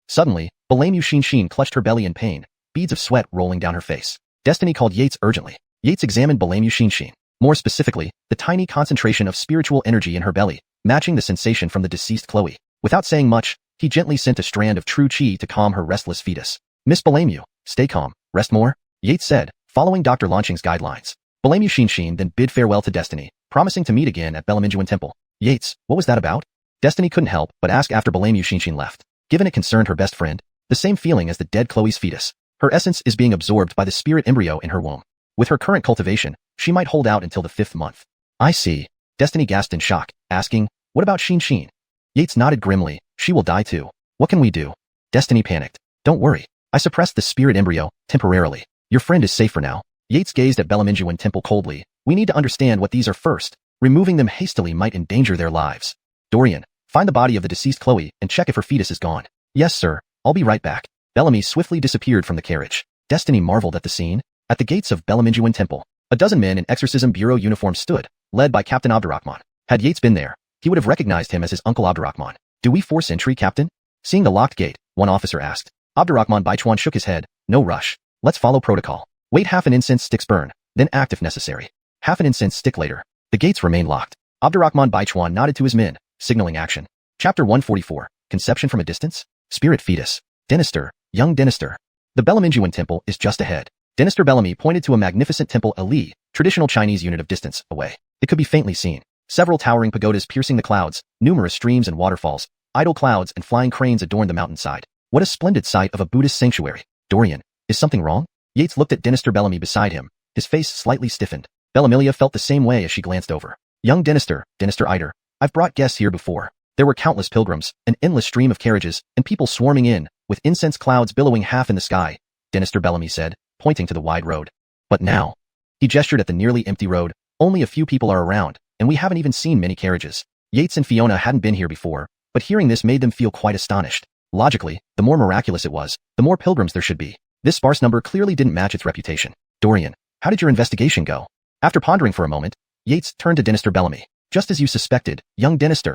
Suddenly, Belamu Xianxia clutched her belly in pain, beads of sweat rolling down her face. Destiny called Yates urgently. Yates examined Belamu Xianxia. More specifically, the tiny concentration of spiritual energy in her belly, matching the sensation from the deceased Chloe. Without saying much, he gently sent a strand of true qi to calm her restless fetus. Miss Belamu, stay calm, rest more, Yates said, following Dr. Launching's guidelines. Belamu Xianxia then bid farewell to Destiny, promising to meet again at Belaminjuan Temple. Yates, what was that about? Destiny couldn't help but ask after Belamu Xianxia left. Given it concerned her best friend, the same feeling as the dead Chloe's fetus. Her essence is being absorbed by the spirit embryo in her womb. With her current cultivation, she might hold out until the 5th month. I see. Destiny gasped in shock, asking, what about Xianxia? Yates nodded grimly, she will die too. What can we do? Destiny panicked. Don't worry. I suppressed the spirit embryo, temporarily. Your friend is safe for now. Yates gazed at Belaminjuan Temple coldly. We need to understand what these are first. Removing them hastily might endanger their lives. Dorian, find the body of the deceased Chloe and check if her fetus is gone. Yes, sir. I'll be right back. Bellamy swiftly disappeared from the carriage. Destiny marveled at the scene. At the gates of Belaminjuan Temple, a dozen men in Exorcism Bureau uniforms stood, led by Captain Abdurrahman. Had Yates been there, he would have recognized him as his uncle Abdurrahman. Do we force entry, Captain? Seeing the locked gate, one officer asked. Abdurrahman Baichuan shook his head. No rush. Let's follow protocol. Wait half an incense sticks burn, then act if necessary. Half an incense stick later. The gates remain locked. Abdurrahman Baichuan nodded to his men, signaling action. Chapter 144. Conception from a distance? Spirit fetus. Dynasty, young Dynasty. The Belaminjuan Temple is just ahead. Dynasty Bellamy pointed to a magnificent temple a li, traditional Chinese unit of distance, away. It could be faintly seen. Several towering pagodas piercing the clouds, numerous streams and waterfalls, idle clouds and flying cranes adorned the mountainside. What a splendid sight of a Buddhist sanctuary. Dorian, is something wrong? Yates looked at Dynasty Bellamy beside him. His face slightly stiffened. Bellamilia felt the same way as she glanced over. Young Dynasty Eider. I've brought guests here before. There were countless pilgrims, an endless stream of carriages, and people swarming in, with incense clouds billowing half in the sky, Dynasty Bellamy said, pointing to the wide road. But now, he gestured at the nearly empty road. Only a few people are around, and we haven't even seen many carriages. Yates and Fiona hadn't been here before, but hearing this made them feel quite astonished. Logically, the more miraculous it was, the more pilgrims there should be. This sparse number clearly didn't match its reputation. Dorian, how did your investigation go? After pondering for a moment, Yates turned to Dynasty Bellamy. Just as you suspected, young Dynasty.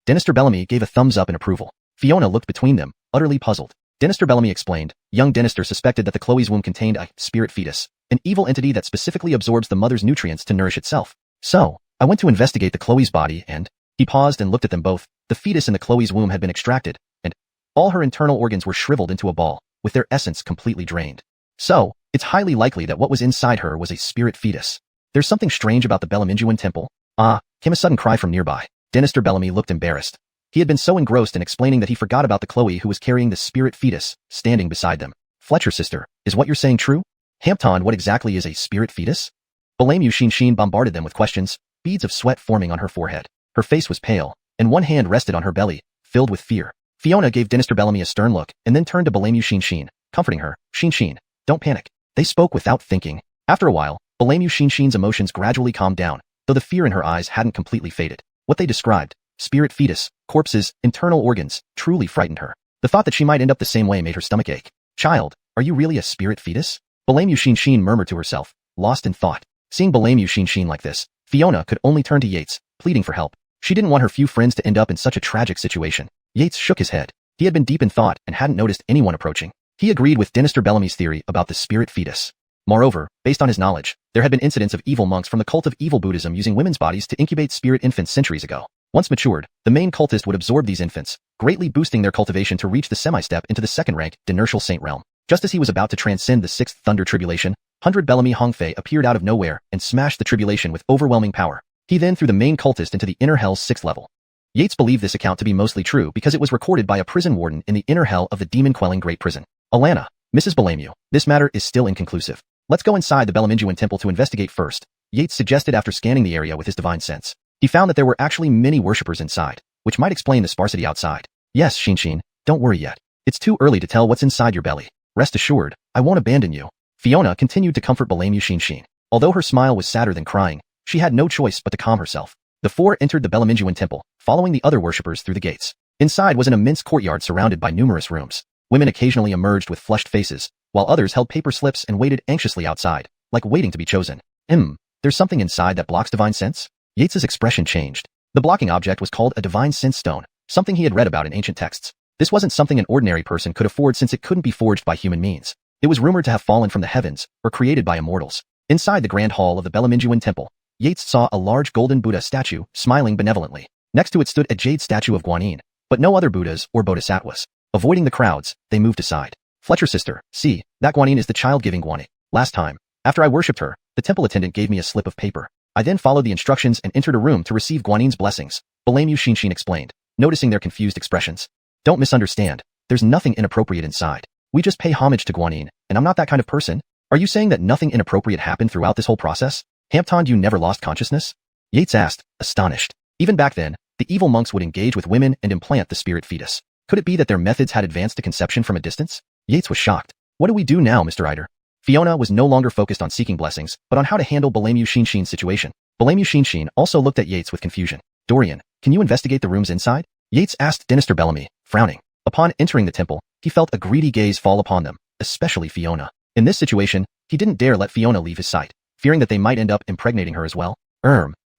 Dynasty Bellamy gave a thumbs up in approval. Fiona looked between them, utterly puzzled. Dynasty Bellamy explained, young Dynasty suspected that the Chloe's womb contained a spirit fetus, an evil entity that specifically absorbs the mother's nutrients to nourish itself. So, I went to investigate the Chloe's body and, he paused and looked at them both. The fetus in the Chloe's womb had been extracted, and all her internal organs were shriveled into a ball, with their essence completely drained. So, it's highly likely that what was inside her was a spirit fetus. There's something strange about the Bellaminjuan temple. Came a sudden cry from nearby. Dynasty Bellamy looked embarrassed. He had been so engrossed in explaining that he forgot about the Chloe who was carrying the spirit fetus, standing beside them. Fletcher sister, is what you're saying true? Hampton, what exactly is a spirit fetus? Bellamy Xianxia bombarded them with questions, beads of sweat forming on her forehead. Her face was pale, and one hand rested on her belly, filled with fear. Fiona gave Dynasty Bellamy a stern look, and then turned to Bellamy Xianxia, comforting her. Xianxia, don't panic. They spoke without thinking. After a while, Bellamy Xianxia's emotions gradually calmed down, though the fear in her eyes hadn't completely faded. What they described, spirit fetus, corpses, internal organs, truly frightened her. The thought that she might end up the same way made her stomach ache. Child, are you really a spirit fetus? Bellamy Xianxia murmured to herself, lost in thought. Seeing Bellamy Xianxia like this, Fiona could only turn to Yates, pleading for help. She didn't want her few friends to end up in such a tragic situation. Yates shook his head. He had been deep in thought and hadn't noticed anyone approaching. He agreed with Dynasty Bellamy's theory about the spirit fetus. Moreover, based on his knowledge, there had been incidents of evil monks from the cult of evil Buddhism using women's bodies to incubate spirit infants centuries ago. Once matured, the main cultist would absorb these infants, greatly boosting their cultivation to reach the semi-step into the second-rank, Dinertial Saint realm. Just as he was about to transcend the sixth Thunder Tribulation, 100 Bellamy Hongfei appeared out of nowhere and smashed the tribulation with overwhelming power. He then threw the main cultist into the inner hell's sixth level. Yates believed this account to be mostly true because it was recorded by a prison warden in the inner hell of the demon-quelling Great Prison. Alana, Mrs. Bellamy, this matter is still inconclusive. Let's go inside the Bellaminjuan temple to investigate first, Yates suggested after scanning the area with his divine sense. He found that there were actually many worshippers inside, which might explain the sparsity outside. Yes, Xianxia, don't worry yet. It's too early to tell what's inside your belly. Rest assured, I won't abandon you. Fiona continued to comfort Bellamy Xianxia. Although her smile was sadder than crying, she had no choice but to calm herself. The four entered the Bellaminjuan temple, following the other worshippers through the gates. Inside was an immense courtyard surrounded by numerous rooms. Women occasionally emerged with flushed faces, while others held paper slips and waited anxiously outside, like waiting to be chosen. There's something inside that blocks divine sense? Yates's expression changed. The blocking object was called a divine sense stone, something he had read about in ancient texts. This wasn't something an ordinary person could afford since it couldn't be forged by human means. It was rumored to have fallen from the heavens, or created by immortals. Inside the grand hall of the Bellaminjuan temple, Yates saw a large golden Buddha statue, smiling benevolently. Next to it stood a jade statue of Guanyin, but no other Buddhas or Bodhisattvas. Avoiding the crowds, they moved aside. Fletcher sister, see, that Guanyin is the child giving Guanyin. Last time, after I worshipped her, the temple attendant gave me a slip of paper. I then followed the instructions and entered a room to receive Guanyin's blessings, Bellamy Xianxia explained, noticing their confused expressions. Don't misunderstand, there's nothing inappropriate inside. We just pay homage to Guanyin, and I'm not that kind of person. Are you saying that nothing inappropriate happened throughout this whole process? Hampton, you never lost consciousness? Yates asked, astonished. Even back then, the evil monks would engage with women and implant the spirit fetus. Could it be that their methods had advanced to conception from a distance? Yates was shocked. What do we do now, Mr. Ryder? Fiona was no longer focused on seeking blessings, but on how to handle Bellamy Xianxia's situation. Bellamy Xianxia also looked at Yates with confusion. Dorian, can you investigate the rooms inside? Yates asked Dynasty Bellamy, frowning. Upon entering the temple, he felt a greedy gaze fall upon them, especially Fiona. In this situation, he didn't dare let Fiona leave his sight, fearing that they might end up impregnating her as well.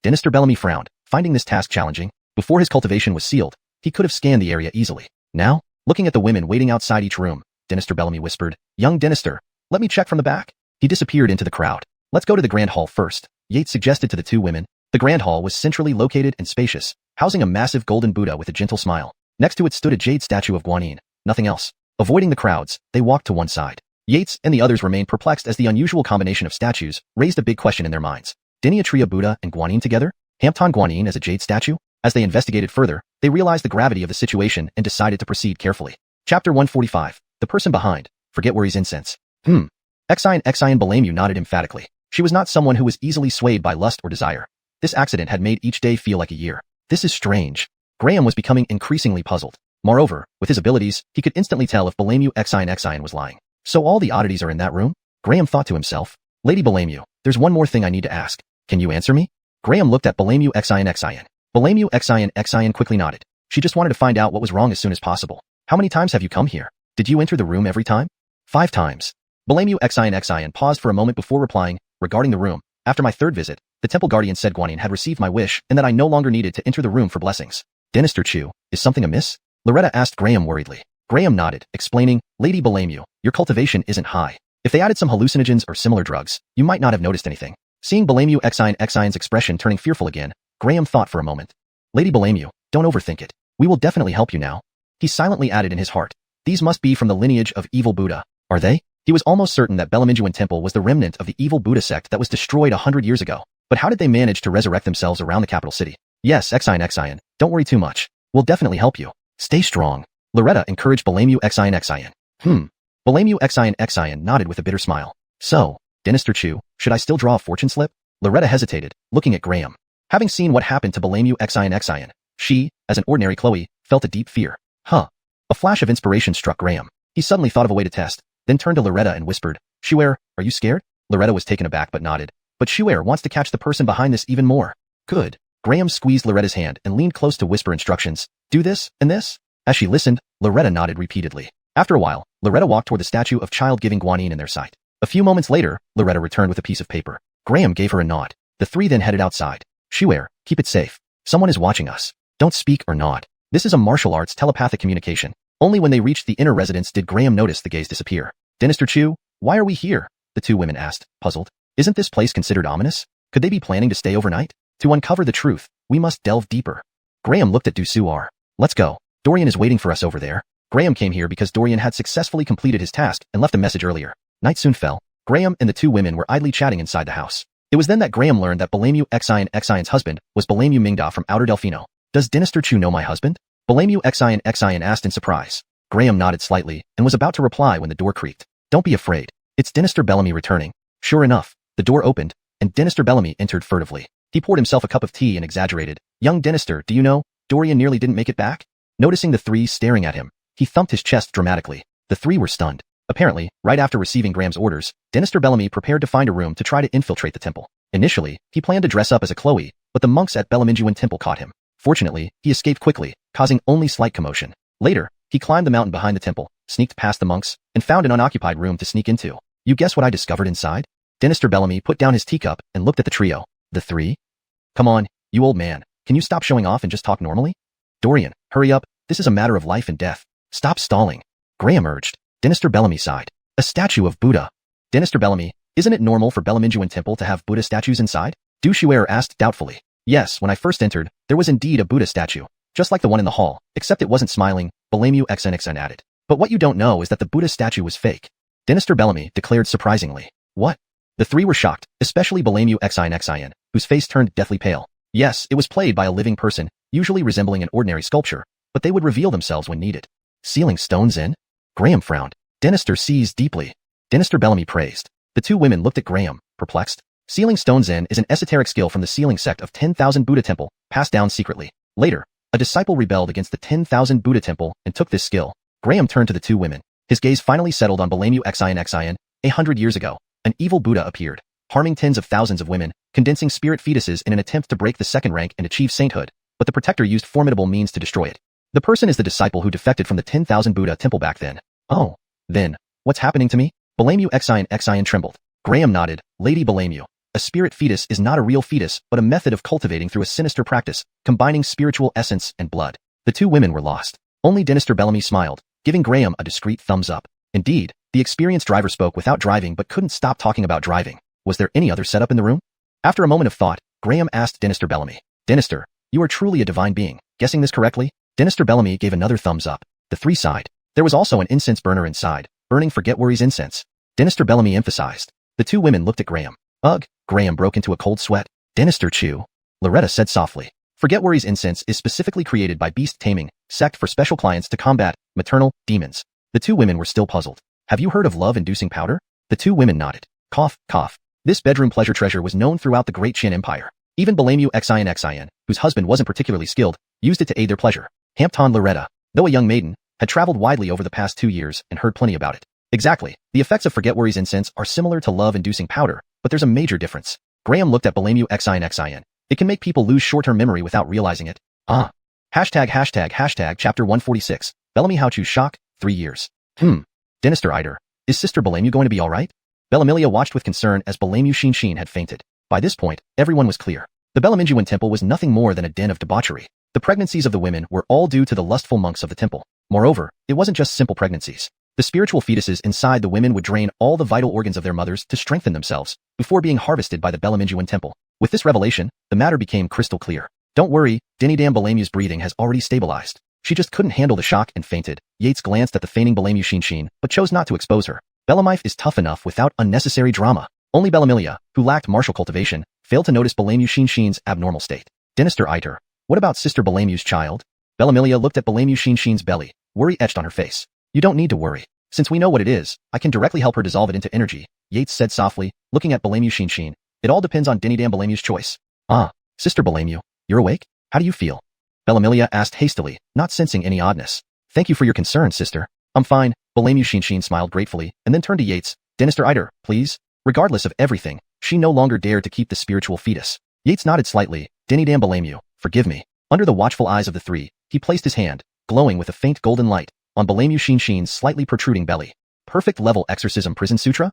Dynasty Bellamy frowned, finding this task challenging. Before his cultivation was sealed, he could have scanned the area easily. Now, looking at the women waiting outside each room, Dynasty Bellamy whispered, young Dynasty, let me check from the back. He disappeared into the crowd. Let's go to the grand hall first, Yates suggested to the two women. The grand hall was centrally located and spacious, housing a massive golden Buddha with a gentle smile. Next to it stood a jade statue of Guanyin, nothing else. Avoiding the crowds, they walked to one side. Yates and the others remained perplexed as the unusual combination of statues raised a big question in their minds. Dynasty Buddha and Guanyin together? Hampton Guanyin as a jade statue? As they investigated further, they realized the gravity of the situation and decided to proceed carefully. Chapter 145. The person behind. Forget worries incense. Xian Bellamy nodded emphatically. She was not someone who was easily swayed by lust or desire. This accident had made each day feel like a year. This is strange. Graham was becoming increasingly puzzled. Moreover, with his abilities, he could instantly tell if Bellamy Xian was lying. So all the oddities are in that room? Graham thought to himself. Lady Bellamy, there's one more thing I need to ask. Can you answer me? Graham looked at Bellamy Xian. Bellamy Xian quickly nodded. She just wanted to find out what was wrong as soon as possible. How many times have you come here? Did you enter the room every time? 5 times. Blame Xian paused for a moment before replying, regarding the room. After my third visit, the temple guardian said Guanyin had received my wish and that I no longer needed to enter the room for blessings. Dynasty Chu, is something amiss? Loretta asked Graham worriedly. Graham nodded, explaining, Lady Blame, your cultivation isn't high. If they added some hallucinogens or similar drugs, you might not have noticed anything. Seeing Blame Xian's expression turning fearful again, Graham thought for a moment. Lady Blame, don't overthink it. We will definitely help you now. He silently added in his heart. These must be from the lineage of evil Buddha. Are they? He was almost certain that Belaminjuan Temple was the remnant of the evil Buddha sect that was destroyed 100 years ago. But how did they manage to resurrect themselves around the capital city? Yes, Xian, don't worry too much. We'll definitely help you. Stay strong. Loretta encouraged Blame Xian. Blame Xian nodded with a bitter smile. So, Dynasty Chu, should I still draw a fortune slip? Loretta hesitated, looking at Graham. Having seen what happened to Blame Xian, she, as an ordinary Chloe, felt a deep fear. A flash of inspiration struck Graham. He suddenly thought of a way to test, then turned to Loretta and whispered, Shuer, are you scared? Loretta was taken aback but nodded. But Shuer wants to catch the person behind this even more. Good. Graham squeezed Loretta's hand and leaned close to whisper instructions. Do this, and this? As she listened, Loretta nodded repeatedly. After a while, Loretta walked toward the statue of child giving Guanyin in their sight. A few moments later, Loretta returned with a piece of paper. Graham gave her a nod. The three then headed outside. Shuer, keep it safe. Someone is watching us. Don't speak or nod. This is a martial arts telepathic communication. Only when they reached the inner residence did Graham notice the gaze disappear. Dynasty Chu, why are we here? The two women asked, puzzled. Isn't this place considered ominous? Could they be planning to stay overnight? To uncover the truth, we must delve deeper. Graham looked at Dusuar. Let's go. Dorian is waiting for us over there. Graham came here because Dorian had successfully completed his task and left a message earlier. Night soon fell. Graham and the two women were idly chatting inside the house. It was then that Graham learned that Blame Xian's husband was Blame Mingda from Outer Delfino. Does Dynasty Chu know my husband? Blame Xian asked in surprise. Graham nodded slightly and was about to reply when the door creaked. Don't be afraid. It's Dynasty Bellamy returning. Sure enough, the door opened, and Dynasty Bellamy entered furtively. He poured himself a cup of tea and exaggerated. Young Dynasty, do you know, Dorian nearly didn't make it back? Noticing the three staring at him, he thumped his chest dramatically. The three were stunned. Apparently, right after receiving Graham's orders, Dynasty Bellamy prepared to find a room to try to infiltrate the temple. Initially, he planned to dress up as a Chloe, but the monks at Belaminjuan Temple caught him. Fortunately, he escaped quickly, causing only slight commotion. Later, he climbed the mountain behind the temple, sneaked past the monks, and found an unoccupied room to sneak into. You guess what I discovered inside? Dynasty Bellamy put down his teacup and looked at the trio. The three? Come on, you old man. Can you stop showing off and just talk normally? Dorian, hurry up. This is a matter of life and death. Stop stalling. Graham urged. Dynasty Bellamy sighed. A statue of Buddha. Dynasty Bellamy, isn't it normal for Belaminjuan Temple to have Buddha statues inside? Du Shuer asked doubtfully. Yes, when I first entered, there was indeed a Buddha statue, just like the one in the hall, except it wasn't smiling, Blame Xian added. But what you don't know is that the Buddha statue was fake. Dynasty Bellamy declared surprisingly. What? The three were shocked, especially Blame Xian, whose face turned deathly pale. Yes, it was played by a living person, usually resembling an ordinary sculpture, but they would reveal themselves when needed. Sealing stones in? Graham frowned. Dynasty sees deeply. Dynasty Bellamy praised. The two women looked at Graham, perplexed. Sealing stones in is an esoteric skill from the sealing sect of 10,000 Buddha Temple, passed down secretly. Later, a disciple rebelled against the 10,000 Buddha Temple and took this skill. Graham turned to the two women. His gaze finally settled on Blame Xian. 100 years ago, an evil Buddha appeared, harming tens of thousands of women, condensing spirit fetuses in an attempt to break the second rank and achieve sainthood, but the protector used formidable means to destroy it. The person is the disciple who defected from the 10,000 Buddha Temple back then. Oh. Then, what's happening to me? Blame Xian trembled. Graham nodded. Lady Blame. A spirit fetus is not a real fetus, but a method of cultivating through a sinister practice, combining spiritual essence and blood. The two women were lost. Only Dynasty Bellamy smiled, giving Graham a discreet thumbs up. Indeed, the experienced driver spoke without driving but couldn't stop talking about driving. Was there any other setup in the room? After a moment of thought, Graham asked Dynasty Bellamy. Dynasty, you are truly a divine being. Guessing this correctly? Dynasty Bellamy gave another thumbs up. The three sighed. There was also an incense burner inside, burning Forget Worries incense. Dynasty Bellamy emphasized. The two women looked at Graham. Ugh, Graham broke into a cold sweat. Dynasty Chu. Loretta said softly. Forget Worries incense is specifically created by Beast Taming, sect for special clients to combat maternal demons. The two women were still puzzled. Have you heard of love-inducing powder? The two women nodded. Cough, cough. This bedroom pleasure treasure was known throughout the Great Qian Empire. Even Blame Xian, whose husband wasn't particularly skilled, used it to aid their pleasure. Hampton Loretta, though a young maiden, had traveled widely over the past 2 years and heard plenty about it. Exactly. The effects of Forget Worries incense are similar to love-inducing powder, but there's a major difference. Graham looked at Blame Xian. It can make people lose short-term memory without realizing it. Hashtag chapter 146. Bellamy How to Shock, 3 years. Dynasty Ider, Is Sister Bellameu going to be alright? Bellamilia watched with concern as Bellameu Xianxia had fainted. By this point, everyone was clear. The Bellaminguan temple was nothing more than a den of debauchery. The pregnancies of the women were all due to the lustful monks of the temple. Moreover, it wasn't just simple pregnancies. The spiritual fetuses inside the women would drain all the vital organs of their mothers to strengthen themselves before being harvested by the Bellaminguan temple. With this revelation, the matter became crystal clear. Don't worry, Dinidam Bellameu's breathing has already stabilized. She just couldn't handle the shock and fainted. Yates glanced at the fainting Bellameu Xianxia, but chose not to expose her. Bellamife is tough enough without unnecessary drama. Only Bellamilia, who lacked martial cultivation, failed to notice Bellameu Xianxia's abnormal state. Dinister eyed her. What about Sister Bellameu's child? Bellamilia looked at Bellameu Xianxia's belly, worry etched on her face. You don't need to worry. Since we know what it is, I can directly help her dissolve it into energy, Yates said softly, looking at Bellameu Xianxia. It all depends on Dinidam Bellameu's choice. Ah, Sister Bellameu, you're awake? How do you feel? Bellamilia asked hastily, not sensing any oddness. Thank you for your concern, sister. I'm fine. Bellameu Xianxia smiled gratefully, and then turned to Yates. Dinister eyed her, please. Regardless of everything, she no longer dared to keep the spiritual fetus. Yates nodded slightly. Dinidam Bellameu, forgive me. Under the watchful eyes of the three, he placed his hand, glowing with a faint golden light, on Bellameu Xianxia's slightly protruding belly. Perfect level exorcism prison sutra?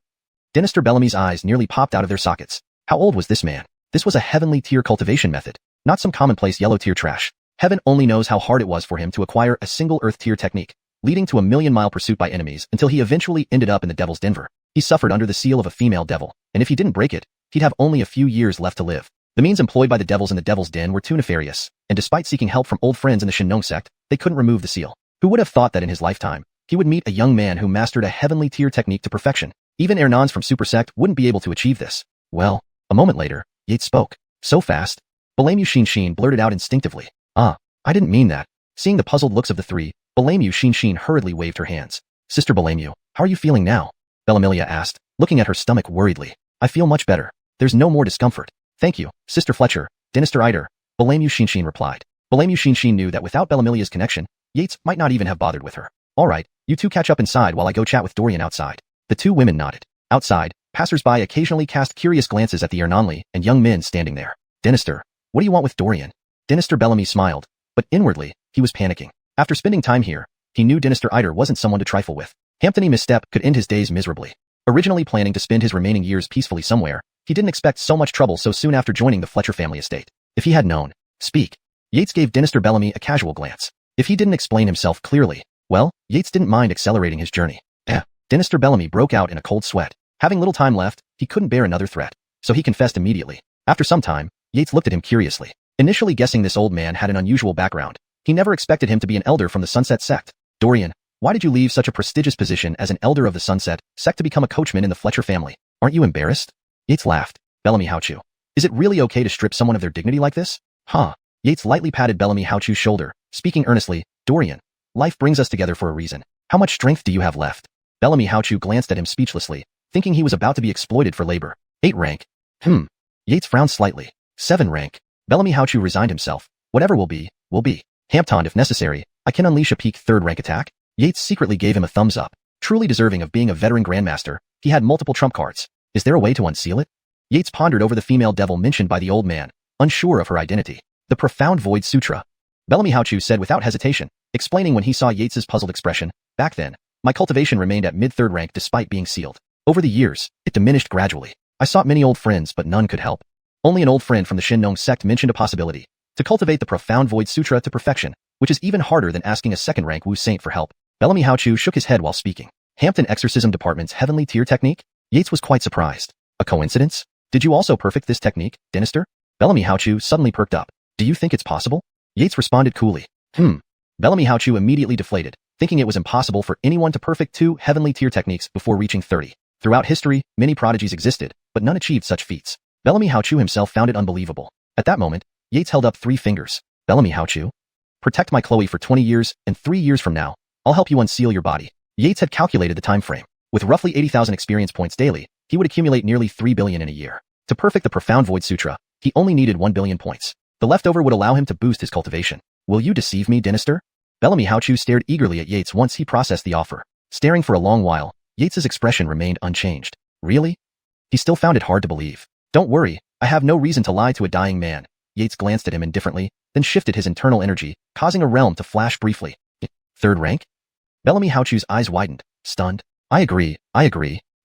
Dinister Bellamy's eyes nearly popped out of their sockets. How old was this man? This was a heavenly tier cultivation method, not some commonplace yellow tier trash. Heaven only knows how hard it was for him to acquire a single earth tier technique, leading to a million-mile pursuit by enemies until he eventually ended up in the Devil's Denver. He suffered under the seal of a female devil, and if he didn't break it, he'd have only a few years left to live. The means employed by the devils in the Devil's Den were too nefarious, and despite seeking help from old friends in the Xianxia sect, they couldn't remove the seal. Who would have thought that in his lifetime, he would meet a young man who mastered a heavenly tier technique to perfection? Even Ernans from Super Sect wouldn't be able to achieve this. Well, a moment later, Yates spoke. So fast. Bellameu Xianxia blurted out instinctively. Ah, I didn't mean that. Seeing the puzzled looks of the three, Bellameu Xianxia hurriedly waved her hands. Sister Bellameu, how are you feeling now? Bellamilia asked, looking at her stomach worriedly. I feel much better. There's no more discomfort. Thank you, Sister Fletcher. Dinister eyed her. Bellameu Xianxia replied. Bellameu Xianxia knew that without Bellamilia's connection, Yates might not even have bothered with her. All right, you two catch up inside while I go chat with Dorian outside. The two women nodded. Outside, passers-by occasionally cast curious glances at the Ernanli and young men standing there. Dinister, what do you want with Dorian? Dinister Bellamy smiled, but inwardly, he was panicking. After spending time here, he knew Dinister Eider wasn't someone to trifle with. Hamptony misstep could end his days miserably. Originally planning to spend his remaining years peacefully somewhere, he didn't expect so much trouble so soon after joining the Fletcher family estate. If he had known, speak. Yates gave Dinister Bellamy a casual glance. If he didn't explain himself clearly, well, Yates didn't mind accelerating his journey. Dinister Bellamy broke out in a cold sweat. Having little time left, he couldn't bear another threat, so he confessed immediately. After some time, Yates looked at him curiously. Initially guessing this old man had an unusual background, he never expected him to be an elder from the Sunset sect. Dorian, why did you leave such a prestigious position as an elder of the Sunset sect to become a coachman in the Fletcher family? Aren't you embarrassed? Yates laughed. Bellamy Houchu. Is it really okay to strip someone of their dignity like this? Huh. Yates lightly patted Bellamy Houchu's shoulder, speaking earnestly. Dorian, life brings us together for a reason. How much strength do you have left? Bellamy Houchu glanced at him speechlessly, thinking he was about to be exploited for labor. 8 rank. Yates frowned slightly. 7 rank. Bellamy Houchu resigned himself. Whatever will be, will be. Hampton, if necessary, I can unleash a peak 3rd rank attack. Yates secretly gave him a thumbs up. Truly deserving of being a veteran grandmaster, he had multiple trump cards. Is there a way to unseal it? Yates pondered over the female devil mentioned by the old man, unsure of her identity. The Profound Void Sutra. Bellamy Houchu said without hesitation, explaining when he saw Yates's puzzled expression. Back then, my cultivation remained at mid-3rd rank despite being sealed. Over the years, it diminished gradually. I sought many old friends but none could help. Only an old friend from the Xianxia sect mentioned a possibility to cultivate the Profound Void Sutra to perfection, which is even harder than asking a 2nd rank Wu Saint for help. Bellamy Houchu shook his head while speaking. Hampton Exorcism Department's heavenly tier technique? Yates was quite surprised. A coincidence? Did you also perfect this technique, Dinister? Bellamy Houchu suddenly perked up. Do you think it's possible? Yates responded coolly. Bellamy Houchu immediately deflated, thinking it was impossible for anyone to perfect 2 heavenly tier techniques before reaching 30. Throughout history, many prodigies existed, but none achieved such feats. Bellamy Houchu himself found it unbelievable. At that moment, Yates held up 3 fingers. Bellamy Houchu? Protect my Chloe for 20 years, and 3 years from now, I'll help you unseal your body. Yates had calculated the time frame. With roughly 80,000 experience points daily, he would accumulate nearly 3 billion in a year. To perfect the Profound Void Sutra, he only needed 1 billion points. The leftover would allow him to boost his cultivation. Will you deceive me, Dinister? Bellamy Houchu stared eagerly at Yates once he processed the offer. Staring for a long while, Yates's expression remained unchanged. Really? He still found it hard to believe. Don't worry, I have no reason to lie to a dying man. Yates glanced at him indifferently, then shifted his internal energy, causing a realm to flash briefly. 3rd rank? Bellamy Houchu's eyes widened, stunned. I agree.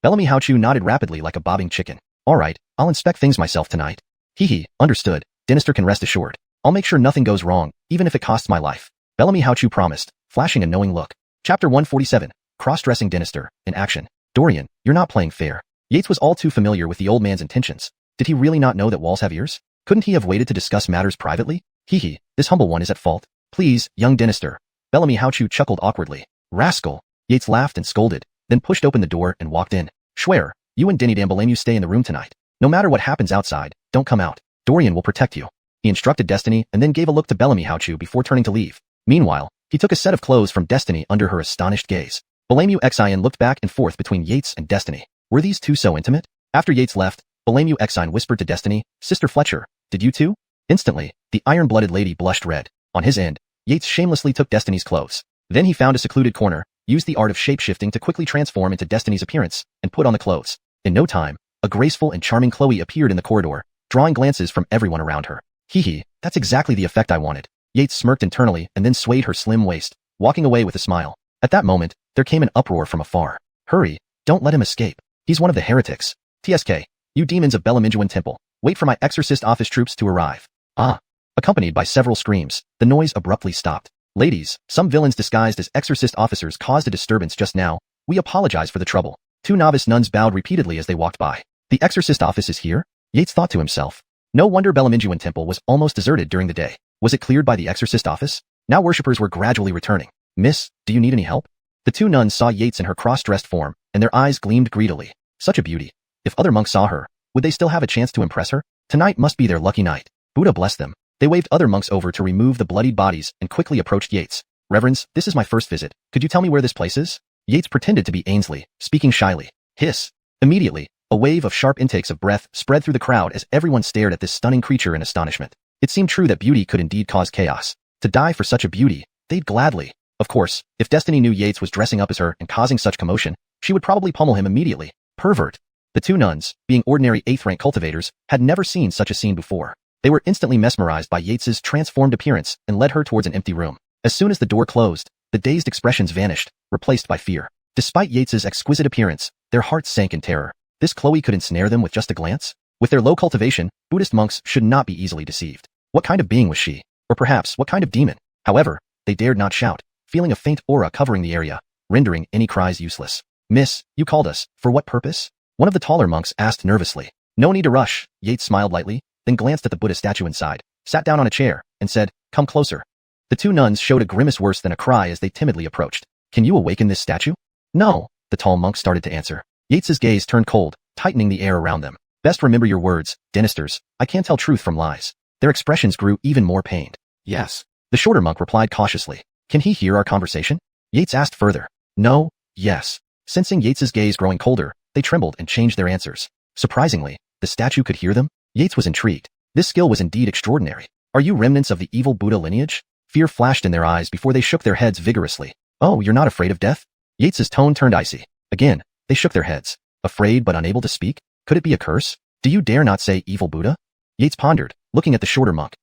Bellamy Haochu nodded rapidly like a bobbing chicken. Alright, I'll inspect things myself tonight. Hee, understood. Dynasty can rest assured. I'll make sure nothing goes wrong, even if it costs my life. Bellamy Haochu promised, flashing a knowing look. Chapter 147, Cross-Dressing Dynasty, in action. Dorian, you're not playing fair. Yates was all too familiar with the old man's intentions. Did he really not know that walls have ears? Couldn't he have waited to discuss matters privately? Hee, this humble one is at fault. Please, young Dynasty. Bellamy Haochu chuckled awkwardly. Rascal. Yates laughed and scolded, then pushed open the door and walked in. Schwer, you and Denny Dambalamu stay in the room tonight. No matter what happens outside, don't come out. Dorian will protect you. He instructed Destiny and then gave a look to Bellamy Haochu before turning to leave. Meanwhile, he took a set of clothes from Destiny under her astonished gaze. Bellamy Qian looked back and forth between Yates and Destiny. Were these two so intimate? After Yates left, Bellamy Qian whispered to Destiny, Sister Fletcher, did you too? Instantly, the iron-blooded lady blushed red. On his end, Yates shamelessly took Destiny's clothes. Then he found a secluded corner, used the art of shape-shifting to quickly transform into Destiny's appearance, and put on the clothes. In no time, a graceful and charming Chloe appeared in the corridor, drawing glances from everyone around her. Hee, that's exactly the effect I wanted. Yates smirked internally and then swayed her slim waist, walking away with a smile. At that moment, there came an uproar from afar. Hurry, don't let him escape. He's one of the heretics. TSK, you demons of Belaminjuan Temple, wait for my exorcist office troops to arrive. Ah. Accompanied by several screams, the noise abruptly stopped. Ladies, some villains disguised as exorcist officers caused a disturbance just now. We apologize for the trouble. Two novice nuns bowed repeatedly as they walked by. The exorcist office is here? Yates thought to himself. No wonder Belaminjuan Temple was almost deserted during the day. Was it cleared by the exorcist office? Now worshippers were gradually returning. Miss, do you need any help? The two nuns saw Yates in her cross-dressed form, and their eyes gleamed greedily. Such a beauty. If other monks saw her, would they still have a chance to impress her? Tonight must be their lucky night. Buddha bless them. They waved other monks over to remove the bloodied bodies and quickly approached Yates. Reverends, this is my first visit. Could you tell me where this place is? Yates pretended to be Ainsley, speaking shyly. Hiss. Immediately, a wave of sharp intakes of breath spread through the crowd as everyone stared at this stunning creature in astonishment. It seemed true that beauty could indeed cause chaos. To die for such a beauty, they'd gladly. Of course, if Destiny knew Yates was dressing up as her and causing such commotion, she would probably pummel him immediately. Pervert. The two nuns, being ordinary 8th-rank cultivators, had never seen such a scene before. They were instantly mesmerized by Yates's transformed appearance and led her towards an empty room. As soon as the door closed, the dazed expressions vanished, replaced by fear. Despite Yates's exquisite appearance, their hearts sank in terror. This Chloe could ensnare them with just a glance? With their low cultivation, Buddhist monks should not be easily deceived. What kind of being was she? Or perhaps, what kind of demon? However, they dared not shout, feeling a faint aura covering the area, rendering any cries useless. Miss, you called us. For what purpose? One of the taller monks asked nervously. No need to rush. Yates smiled lightly, then glanced at the Buddha statue inside, sat down on a chair, and said, come closer. The two nuns showed a grimace worse than a cry as they timidly approached. Can you awaken this statue? No, the tall monk started to answer. Yates's gaze turned cold, tightening the air around them. Best remember your words, Dynasters. I can't tell truth from lies. Their expressions grew even more pained. Yes. The shorter monk replied cautiously. Can he hear our conversation? Yates asked further. No, yes. Sensing Yates's gaze growing colder, they trembled and changed their answers. Surprisingly, the statue could hear them? Yates was intrigued. This skill was indeed extraordinary. Are you remnants of the evil Buddha lineage? Fear flashed in their eyes before they shook their heads vigorously. Oh, you're not afraid of death? Yates's tone turned icy. Again, they shook their heads. Afraid but unable to speak? Could it be a curse? Do you dare not say evil Buddha? Yates pondered, looking at the shorter monk.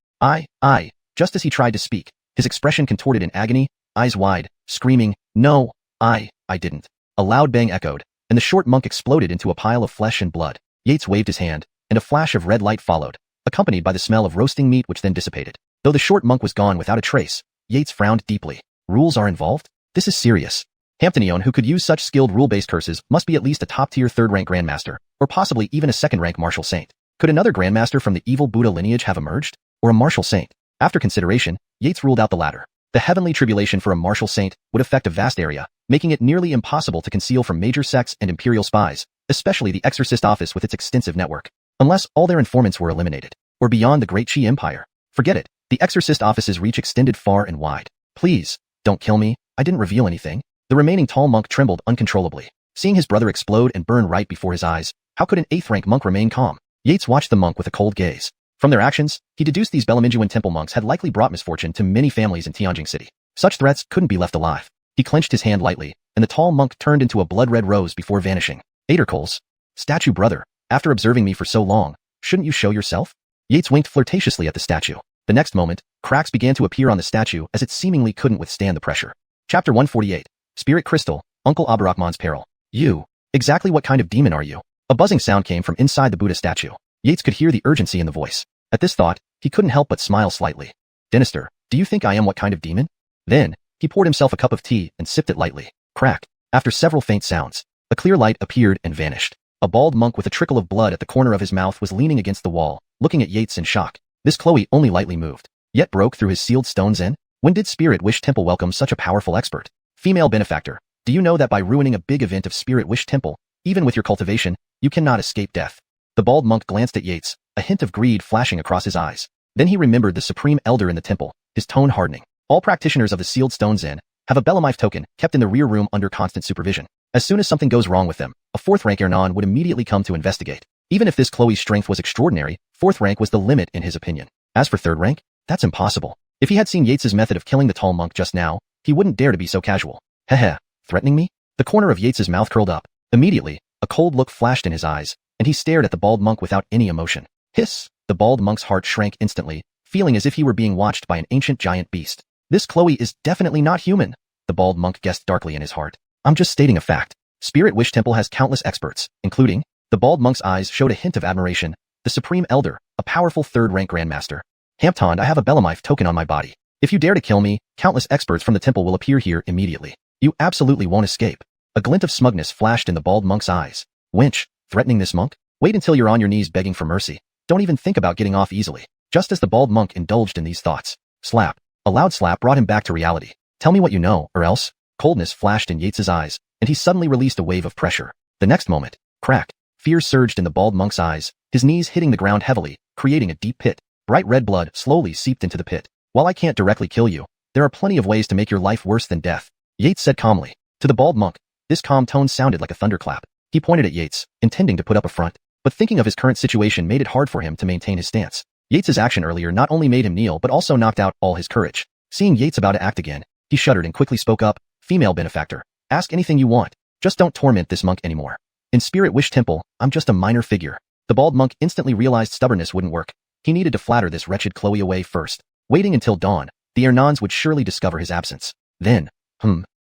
Just as he tried to speak, his expression contorted in agony, eyes wide, screaming, no, I didn't. A loud bang echoed, and the short monk exploded into a pile of flesh and blood. Yates waved his hand, and a flash of red light followed, accompanied by the smell of roasting meat which then dissipated. Though the short monk was gone without a trace, Yates frowned deeply. Rules are involved? This is serious. Hamptonion who could use such skilled rule-based curses must be at least a top-tier 3rd-rank grandmaster, or possibly even a 2nd-rank martial saint. Could another grandmaster from the evil Buddha lineage have emerged? Or a martial saint? After consideration, Yates ruled out the latter. The heavenly tribulation for a martial saint would affect a vast area, making it nearly impossible to conceal from major sects and imperial spies, especially the exorcist office with its extensive network. Unless all their informants were eliminated, or beyond the great Qi Empire. Forget it. The exorcist office's reach extended far and wide. Please, don't kill me. I didn't reveal anything. The remaining tall monk trembled uncontrollably. Seeing his brother explode and burn right before his eyes, how could an 8th-rank monk remain calm? Yates watched the monk with a cold gaze. From their actions, he deduced these Belaminjuan temple monks had likely brought misfortune to many families in Tianjin City. Such threats couldn't be left alive. He clenched his hand lightly, and the tall monk turned into a blood-red rose before vanishing. Adercoles. Statue brother, after observing me for so long, shouldn't you show yourself? Yates winked flirtatiously at the statue. The next moment, cracks began to appear on the statue as it seemingly couldn't withstand the pressure. Chapter 148. Spirit Crystal, Uncle Abdurrahman's Peril. You. Exactly what kind of demon are you? A buzzing sound came from inside the Buddha statue. Yates could hear the urgency in the voice. At this thought, he couldn't help but smile slightly. Dynasty, do you think I am what kind of demon? Then, he poured himself a cup of tea and sipped it lightly. Crack. After several faint sounds, a clear light appeared and vanished. A bald monk with a trickle of blood at the corner of his mouth was leaning against the wall, looking at Yates in shock. This Chloe only lightly moved, yet broke through his sealed stone zen. When did Spirit Wish Temple welcome such a powerful expert? Female benefactor, do you know that by ruining a big event of Spirit Wish Temple, even with your cultivation, you cannot escape death? The bald monk glanced at Yates, a hint of greed flashing across his eyes. Then he remembered the supreme elder in the temple, his tone hardening. All practitioners of the sealed stone zen have a Bellamif token kept in the rear room under constant supervision. As soon as something goes wrong with them, a 4th rank Ernan would immediately come to investigate. Even if this Chloe's strength was extraordinary, 4th rank was the limit in his opinion. As for 3rd rank, that's impossible. If he had seen Yates's method of killing the tall monk just now, he wouldn't dare to be so casual. Heh, threatening me? The corner of Yates's mouth curled up. Immediately, a cold look flashed in his eyes, and he stared at the bald monk without any emotion. Hiss! The bald monk's heart shrank instantly, feeling as if he were being watched by an ancient giant beast. This Chloe is definitely not human, the bald monk guessed darkly in his heart. I'm just stating a fact. Spirit Wish Temple has countless experts, including, the bald monk's eyes showed a hint of admiration, the Supreme Elder, a powerful 3rd rank Grandmaster. Hampton, I have a Bellamif token on my body. If you dare to kill me, countless experts from the temple will appear here immediately. You absolutely won't escape. A glint of smugness flashed in the bald monk's eyes. Wench, threatening this monk? Wait until you're on your knees begging for mercy. Don't even think about getting off easily. Just as the bald monk indulged in these thoughts. Slap. A loud slap brought him back to reality. Tell me what you know, or else. Coldness flashed in Yates's eyes, and he suddenly released a wave of pressure. The next moment, crack. Fear surged in the bald monk's eyes, his knees hitting the ground heavily, creating a deep pit. Bright red blood slowly seeped into the pit. While I can't directly kill you, there are plenty of ways to make your life worse than death, Yates said calmly. To the bald monk, this calm tone sounded like a thunderclap. He pointed at Yates, intending to put up a front, but thinking of his current situation made it hard for him to maintain his stance. Yates's action earlier not only made him kneel but also knocked out all his courage. Seeing Yates about to act again, he shuddered and quickly spoke up. Female benefactor, ask anything you want. Just don't torment this monk anymore. In Spirit Wish Temple, I'm just a minor figure. The bald monk instantly realized stubbornness wouldn't work. He needed to flatter this wretched Chloe away first. Waiting until dawn, the Ernans would surely discover his absence. Then,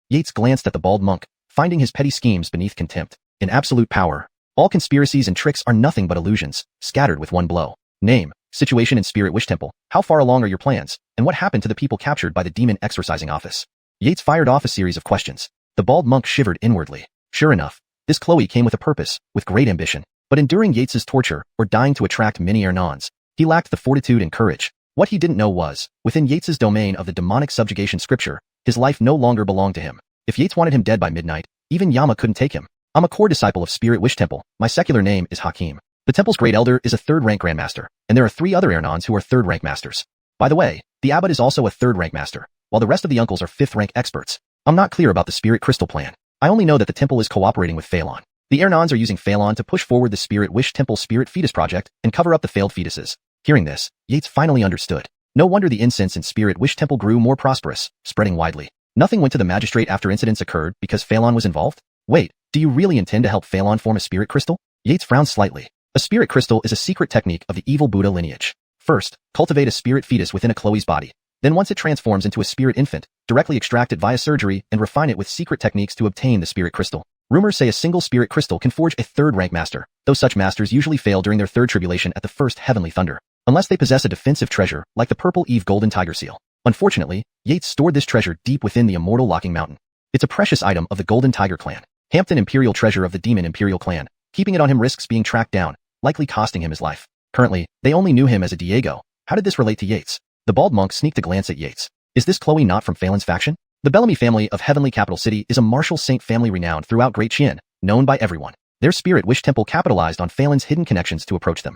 Yates glanced at the bald monk, finding his petty schemes beneath contempt. In absolute power, all conspiracies and tricks are nothing but illusions, scattered with one blow. Name, situation in Spirit Wish Temple, how far along are your plans, and what happened to the people captured by the demon exorcising office? Yates fired off a series of questions. The bald monk shivered inwardly. Sure enough, this Chloe came with a purpose, with great ambition. But enduring Yates's torture, or dying to attract many Ernans, he lacked the fortitude and courage. What he didn't know was, within Yates's domain of the demonic subjugation scripture, his life no longer belonged to him. If Yates wanted him dead by midnight, even Yama couldn't take him. I'm a core disciple of Spirit Wish Temple. My secular name is Hakim. The temple's great elder is a 3rd rank Grandmaster, and there are 3 other Ernans who are 3rd rank masters. By the way, the abbot is also a 3rd rank master, while the rest of the uncles are 5th rank experts. I'm not clear about the Spirit Crystal plan. I only know that the temple is cooperating with Phelan. The Ernans are using Phelan to push forward the Spirit Wish Temple Spirit Fetus project and cover up the failed fetuses. Hearing this, Yates finally understood. No wonder the incense in Spirit Wish Temple grew more prosperous, spreading widely. Nothing went to the magistrate after incidents occurred because Phelan was involved? Wait, do you really intend to help Phelan form a spirit crystal? Yates frowned slightly. A spirit crystal is a secret technique of the evil Buddha lineage. First, cultivate a spirit fetus within a Chloe's body. Then once it transforms into a spirit infant, directly extract it via surgery and refine it with secret techniques to obtain the spirit crystal. Rumors say a single spirit crystal can forge a 3rd rank master, though such masters usually fail during their 3rd tribulation at the first heavenly thunder, unless they possess a defensive treasure like the Purple Eve Golden Tiger Seal. Unfortunately, Yates stored this treasure deep within the immortal Locking Mountain. It's a precious item of the Golden Tiger clan. Hampton Imperial treasure of the Demon Imperial clan. Keeping it on him risks being tracked down, likely costing him his life. Currently, they only knew him as a Diego. How did this relate to Yates? The bald monk sneaked a glance at Yates. Is this Chloe not from Phelan's faction? The Bellamy family of Heavenly Capital City is a martial saint family renowned throughout Great Qian, known by everyone. Their Spirit Wish Temple capitalized on Phelan's hidden connections to approach them.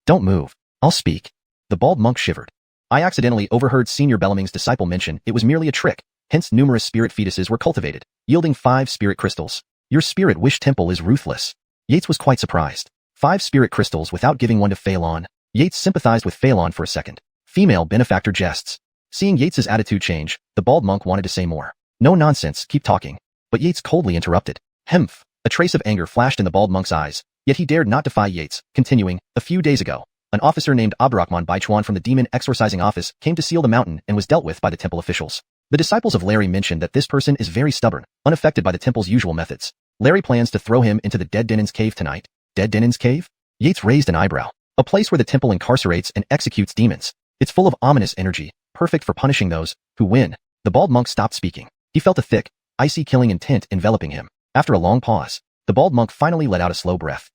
Don't move. I'll speak. The bald monk shivered. I accidentally overheard Senior Bellamy's disciple mention it was merely a trick, hence numerous spirit fetuses were cultivated, yielding 5 spirit crystals. Your Spirit Wish Temple is ruthless. Yates was quite surprised. 5 spirit crystals without giving one to Phelan. Yates sympathized with Phelan for a second. Female benefactor jests. Seeing Yates's attitude change, the bald monk wanted to say more. No nonsense, keep talking. But Yates coldly interrupted. Hemph. A trace of anger flashed in the bald monk's eyes, yet he dared not defy Yates, continuing, a few days ago, an officer named Abdurrahman Baichuan from the demon exorcising office came to seal the mountain and was dealt with by the temple officials. The disciples of Larry mentioned that this person is very stubborn, unaffected by the temple's usual methods. Larry plans to throw him into the Dead Dinin's cave tonight. Dead Dinin's cave? Yates raised an eyebrow. A place where the temple incarcerates and executes demons. It's full of ominous energy, perfect for punishing those who win. The bald monk stopped speaking. He felt a thick, icy killing intent enveloping him. After a long pause, the bald monk finally let out a slow breath.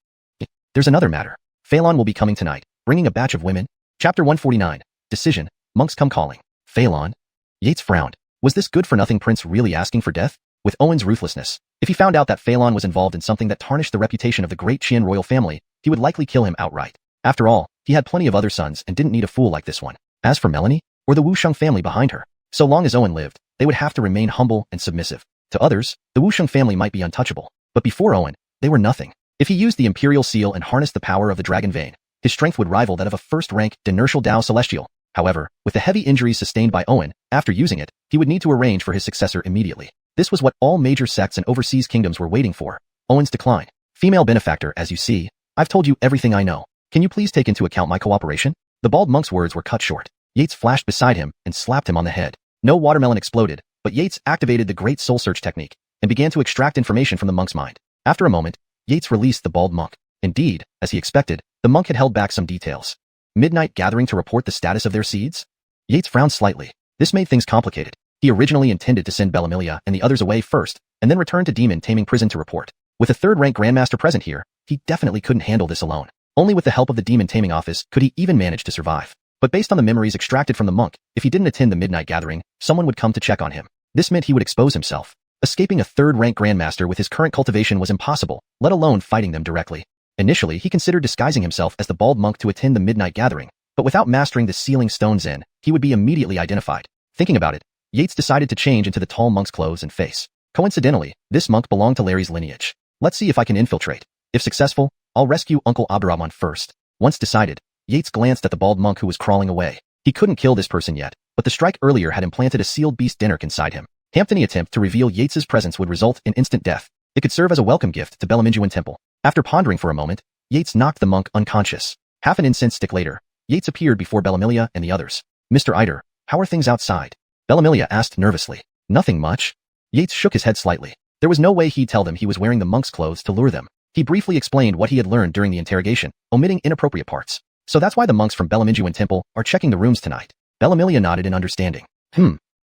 There's another matter. Phelan will be coming tonight, bringing a batch of women. Chapter 149. Decision. Monks come calling. Phelan? Yates frowned. Was this good-for-nothing prince really asking for death? With Owen's ruthlessness, if he found out that Phelan was involved in something that tarnished the reputation of the great Qian royal family, he would likely kill him outright. After all, he had plenty of other sons and didn't need a fool like this one. As for Melanie, or the Wuxia family behind her, so long as Owen lived, they would have to remain humble and submissive. To others, the Wuxia family might be untouchable, but before Owen, they were nothing. If he used the imperial seal and harnessed the power of the dragon vein, his strength would rival that of a first-rank Dinertial Dao Celestial. However, with the heavy injuries sustained by Owen, after using it, he would need to arrange for his successor immediately. This was what all major sects and overseas kingdoms were waiting for. Owen's decline. Female benefactor, as you see, I've told you everything I know. Can you please take into account my cooperation? The bald monk's words were cut short. Yates flashed beside him and slapped him on the head. No watermelon exploded, but Yates activated the great soul search technique and began to extract information from the monk's mind. After a moment, Yates released the bald monk. Indeed, as he expected, the monk had held back some details. Midnight gathering to report the status of their seeds? Yates frowned slightly. This made things complicated. He originally intended to send Bellamilia and the others away first, and then return to Demon Taming Prison to report. With a third-rank Grandmaster present here, he definitely couldn't handle this alone. Only with the help of the Demon Taming Office could he even manage to survive. But based on the memories extracted from the monk, if he didn't attend the midnight gathering, someone would come to check on him. This meant he would expose himself. Escaping a third-rank Grandmaster with his current cultivation was impossible, let alone fighting them directly. Initially, he considered disguising himself as the bald monk to attend the midnight gathering, but without mastering the sealing stone Zen, he would be immediately identified. Thinking about it, Yates decided to change into the tall monk's clothes and face. Coincidentally, this monk belonged to Larry's lineage. Let's see if I can infiltrate. If successful, I'll rescue Uncle Abdurrahman first. Once decided, Yates glanced at the bald monk who was crawling away. He couldn't kill this person yet, but the strike earlier had implanted a sealed beast dinner inside him. Any attempt to reveal Yates's presence would result in instant death. It could serve as a welcome gift to Bellamijuan Temple. After pondering for a moment, Yates knocked the monk unconscious. Half an incense stick later, Yates appeared before Bellamilia and the others. Mr. Eider, how are things outside? Bellamilia asked nervously. Nothing much. Yates shook his head slightly. There was no way he'd tell them he was wearing the monk's clothes to lure them. He briefly explained what he had learned during the interrogation, omitting inappropriate parts. So that's why the monks from Bellamijuan Temple are checking the rooms tonight. Bellamilia nodded in understanding.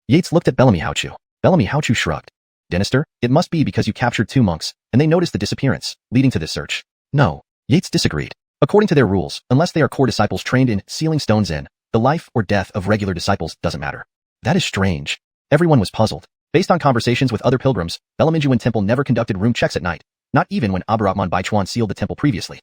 Yates looked at Bellamy Haochu. Bellamy Haochu shrugged. Dinister, it must be because you captured 2 monks, and they noticed the disappearance, leading to this search. No. Yates disagreed. According to their rules, unless they are core disciples trained in sealing stone Zen, the life or death of regular disciples doesn't matter. That is strange. Everyone was puzzled. Based on conversations with other pilgrims, Bellamijuan Temple never conducted room checks at night, not even when Abdurrahman Baichuan sealed the temple previously.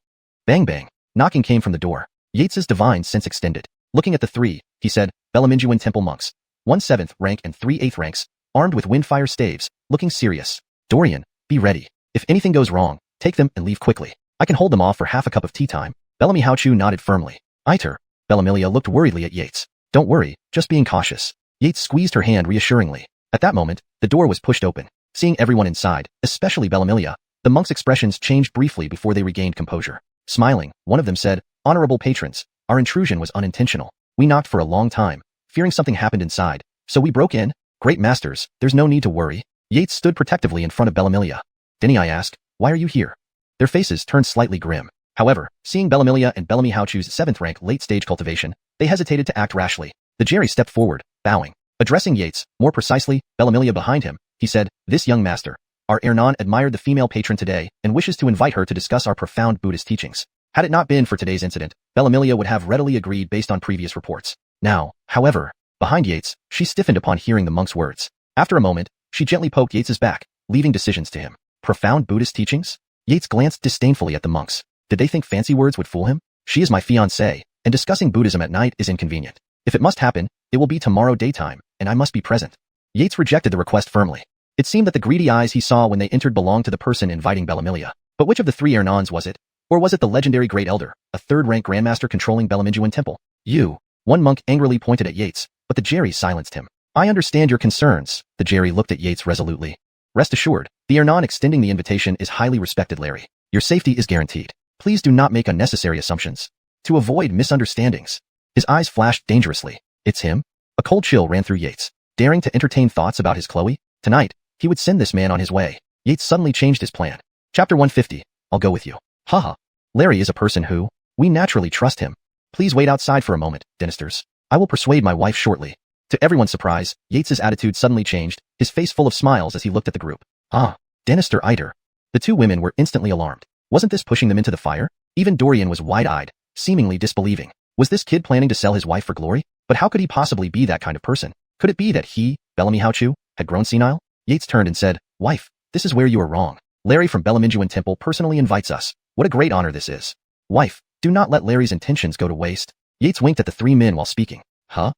Bang bang. Knocking came from the door. Yates's divine sense extended. Looking at the 3, he said, Bellamijuan Temple monks. 1 7th rank and 3 8th ranks, armed with windfire staves, looking serious. Dorian, be ready. If anything goes wrong, take them and leave quickly. I can hold them off for half a cup of tea time. Bellamy Haochu nodded firmly. Eiter. Bellamilia looked worriedly at Yates. Don't worry, just being cautious. Yates squeezed her hand reassuringly. At that moment, the door was pushed open. Seeing everyone inside, especially Bellamilia, the monks' expressions changed briefly before they regained composure. Smiling, one of them said, Honorable patrons, our intrusion was unintentional. We knocked for a long time, fearing something happened inside, so we broke in. Great masters, there's no need to worry. Yates stood protectively in front of Bellamilia. Didn't I ask, why are you here? Their faces turned slightly grim. However, seeing Bellamilia and Bellamy Haochu's 7th rank late-stage cultivation, they hesitated to act rashly. The Jerry stepped forward, bowing. Addressing Yates, more precisely, Bellamilia behind him, he said, This young master, our Ernan admired the female patron today and wishes to invite her to discuss our profound Buddhist teachings. Had it not been for today's incident, Bellamilia would have readily agreed based on previous reports. Now, however, behind Yates, she stiffened upon hearing the monk's words. After a moment, she gently poked Yates's back, leaving decisions to him. Profound Buddhist teachings? Yates glanced disdainfully at the monks. Did they think fancy words would fool him? She is my fiancée, and discussing Buddhism at night is inconvenient. If it must happen, it will be tomorrow daytime, and I must be present. Yates rejected the request firmly. It seemed that the greedy eyes he saw when they entered belonged to the person inviting Bellamilia. But which of the 3 Ernans was it? Or was it the legendary Great Elder, a 3rd-rank Grandmaster controlling Bellamijuan Temple? You. One monk angrily pointed at Yates, but the Jerry silenced him. I understand your concerns. The Jerry looked at Yates resolutely. Rest assured, the Ernan extending the invitation is highly respected, Larry. Your safety is guaranteed. Please do not make unnecessary assumptions. To avoid misunderstandings. His eyes flashed dangerously. It's him? A cold chill ran through Yates. Daring to entertain thoughts about his Chloe? Tonight, he would send this man on his way. Yates suddenly changed his plan. Chapter 150. I'll go with you. Haha. Larry is a person who, we naturally trust him. Please wait outside for a moment, Dynasters. I will persuade my wife shortly. To everyone's surprise, Yates's attitude suddenly changed, his face full of smiles as he looked at the group. Ah, Dynasty Iter. The two women were instantly alarmed. Wasn't this pushing them into the fire? Even Dorian was wide-eyed, seemingly disbelieving. Was this kid planning to sell his wife for glory? But how could he possibly be that kind of person? Could it be that he, Bellamy Haochu, had grown senile? Yates turned and said, Wife, this is where you are wrong. Larry from Bellaminjuan Temple personally invites us. What a great honor this is. Wife, do not let Larry's intentions go to waste. Yates winked at the three men while speaking. Huh?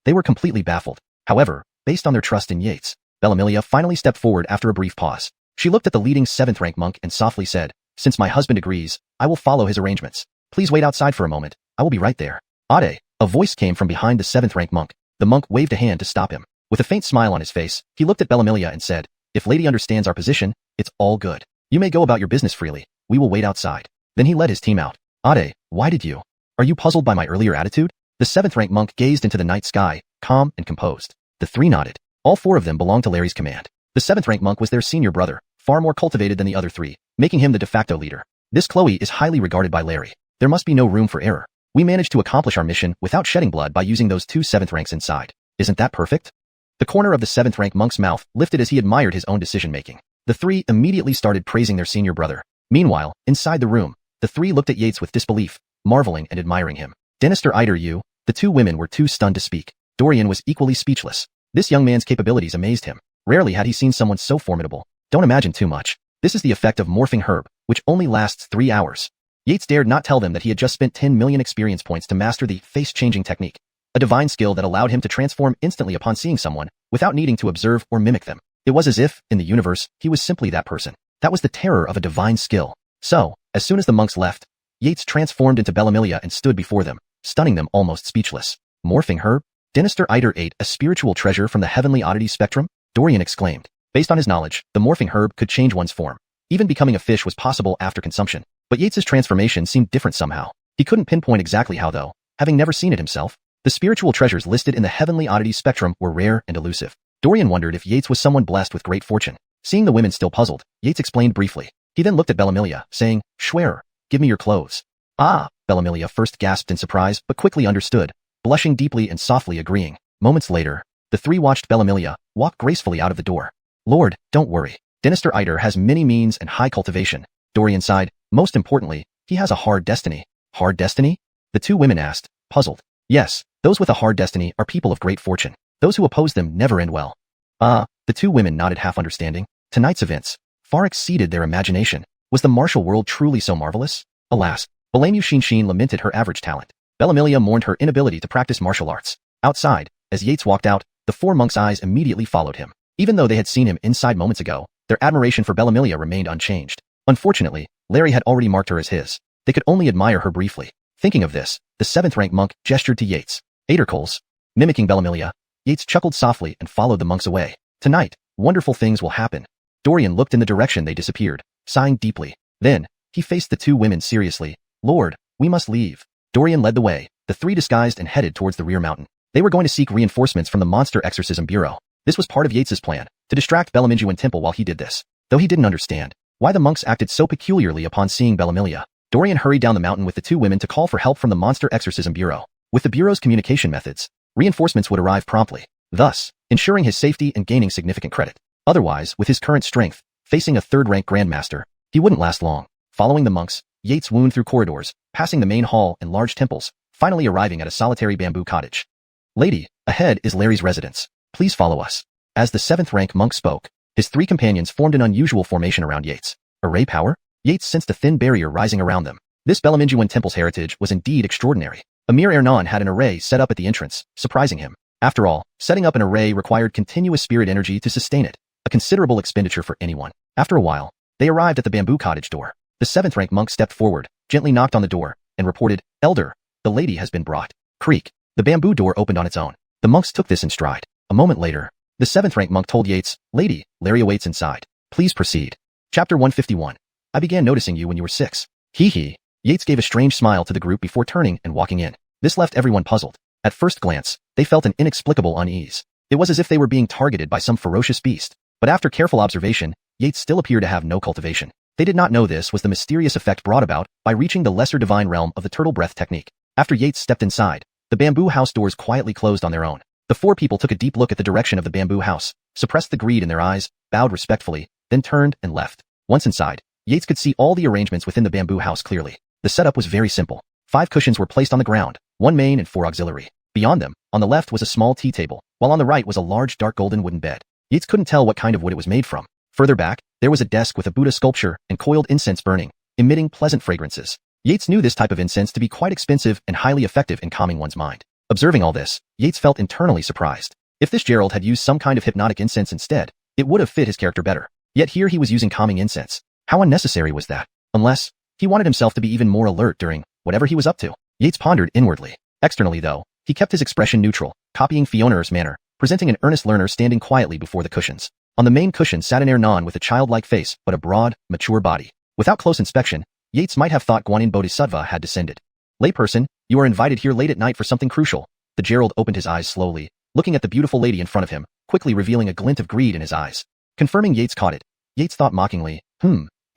They were completely baffled. However, based on their trust in Yates, Bellamilia finally stepped forward after a brief pause. She looked at the leading 7th-rank monk and softly said, Since my husband agrees, I will follow his arrangements. Please wait outside for a moment. I will be right there. Ade, a voice came from behind the 7th-rank monk. The monk waved a hand to stop him. With a faint smile on his face, he looked at Bellamilia and said, If Lady understands our position, it's all good. You may go about your business freely. We will wait outside. Then he led his team out. Ade, why did you? Are you puzzled by my earlier attitude? The 7th-rank monk gazed into the night sky, calm and composed. The three nodded. All four of them belonged to Larry's command. The 7th-rank monk was their senior brother, far more cultivated than the other three, making him the de facto leader. This Chloe is highly regarded by Larry. There must be no room for error. We managed to accomplish our mission without shedding blood by using those two 7th ranks inside. Isn't that perfect? The corner of the 7th-rank monk's mouth lifted as he admired his own decision-making. The three immediately started praising their senior brother. Meanwhile, inside the room, the three looked at Yates with disbelief, marveling and admiring him. Dynasty Iter you. The two women were too stunned to speak. Dorian was equally speechless. This young man's capabilities amazed him. Rarely had he seen someone so formidable. Don't imagine too much. This is the effect of morphing herb, which only lasts 3 hours. Yates dared not tell them that he had just spent 10 million experience points to master the face-changing technique, a divine skill that allowed him to transform instantly upon seeing someone, without needing to observe or mimic them. It was as if, in the universe, he was simply that person. That was the terror of a divine skill. So, as soon as the monks left, Yates transformed into Bellamilia and stood before them, stunning them almost speechless. Morphing herb? Dynasty Iter ate a spiritual treasure from the heavenly oddities spectrum? Dorian exclaimed. Based on his knowledge, the morphing herb could change one's form. Even becoming a fish was possible after consumption. But Yates's transformation seemed different somehow. He couldn't pinpoint exactly how though, having never seen it himself. The spiritual treasures listed in the heavenly oddities spectrum were rare and elusive. Dorian wondered if Yates was someone blessed with great fortune. Seeing the women still puzzled, Yates explained briefly. He then looked at Bellamilia, saying, Schwerer, give me your clothes. Ah, Bellamilia first gasped in surprise but quickly understood, blushing deeply and softly agreeing. Moments later, the three watched Bellamilia walk gracefully out of the door. Lord, don't worry. Dynasty Iter has many means and high cultivation. Dorian sighed. Most importantly, he has a hard destiny. Hard destiny? The two women asked, puzzled. Yes, those with a hard destiny are people of great fortune. Those who oppose them never end well. Ah, the two women nodded half understanding. Tonight's events far exceeded their imagination. Was the martial world truly so marvelous? Alas, Bellamy Xianxia lamented her average talent. Bellamilia mourned her inability to practice martial arts. Outside, as Yates walked out, the four monks' eyes immediately followed him. Even though they had seen him inside moments ago, their admiration for Bellamilia remained unchanged. Unfortunately, Larry had already marked her as his. They could only admire her briefly. Thinking of this, the 7th-rank monk gestured to Yates. Adercoles. Mimicking Bellamilia, Yates chuckled softly and followed the monks away. Tonight, wonderful things will happen. Dorian looked in the direction they disappeared, sighing deeply. Then, he faced the two women seriously. Lord, we must leave. Dorian led the way. The three disguised and headed towards the rear mountain. They were going to seek reinforcements from the Monster Exorcism Bureau. This was part of Yates's plan, to distract Bellaminjuan Temple while he did this. Though he didn't understand why the monks acted so peculiarly upon seeing Bellamilia, Dorian hurried down the mountain with the two women to call for help from the Monster Exorcism Bureau. With the Bureau's communication methods, reinforcements would arrive promptly, thus ensuring his safety and gaining significant credit. Otherwise, with his current strength, facing a 3rd-rank Grandmaster, he wouldn't last long. Following the monks, Yates wound through corridors, passing the main hall and large temples, finally arriving at a solitary bamboo cottage. Lady, ahead is Larry's residence. Please follow us. As the 7th-rank monk spoke, his three companions formed an unusual formation around Yates. Array power? Yates sensed a thin barrier rising around them. This Bellaminjuan Temple's heritage was indeed extraordinary. Amir Ernan had an array set up at the entrance, surprising him. After all, setting up an array required continuous spirit energy to sustain it, a considerable expenditure for anyone. After a while, they arrived at the bamboo cottage door. The 7th-rank monk stepped forward, gently knocked on the door, and reported, Elder, the lady has been brought. Creak. The bamboo door opened on its own. The monks took this in stride. A moment later, the 7th-rank monk told Yates, Lady, Larry awaits inside. Please proceed. Chapter 151. I began noticing you when you were 6. Hee hee. Yates gave a strange smile to the group before turning and walking in. This left everyone puzzled. At first glance, they felt an inexplicable unease. It was as if they were being targeted by some ferocious beast. But after careful observation, Yates still appeared to have no cultivation. They did not know this was the mysterious effect brought about by reaching the lesser divine realm of the turtle breath technique. After Yates stepped inside, the bamboo house doors quietly closed on their own. The four people took a deep look at the direction of the bamboo house, suppressed the greed in their eyes, bowed respectfully, then turned and left. Once inside, Yates could see all the arrangements within the bamboo house clearly. The setup was very simple. 5 cushions were placed on the ground, 1 main and 4 auxiliary. Beyond them, on the left was a small tea table, while on the right was a large dark golden wooden bed. Yates couldn't tell what kind of wood it was made from. Further back, there was a desk with a Buddha sculpture and coiled incense burning, emitting pleasant fragrances. Yates knew this type of incense to be quite expensive and highly effective in calming one's mind. Observing all this, Yates felt internally surprised. If this Gerald had used some kind of hypnotic incense instead, it would have fit his character better. Yet here he was using calming incense. How unnecessary was that? Unless, he wanted himself to be even more alert during whatever he was up to. Yates pondered inwardly. Externally though, he kept his expression neutral, copying Fiona's manner, presenting an earnest learner standing quietly before the cushions. On the main cushion sat an Ernan with a childlike face but a broad, mature body. Without close inspection, Yates might have thought Guanyin Bodhisattva had descended. Layperson, you are invited here late at night for something crucial. The Gerald opened his eyes slowly, looking at the beautiful lady in front of him, quickly revealing a glint of greed in his eyes. Confirming Yates caught it, Yates thought mockingly,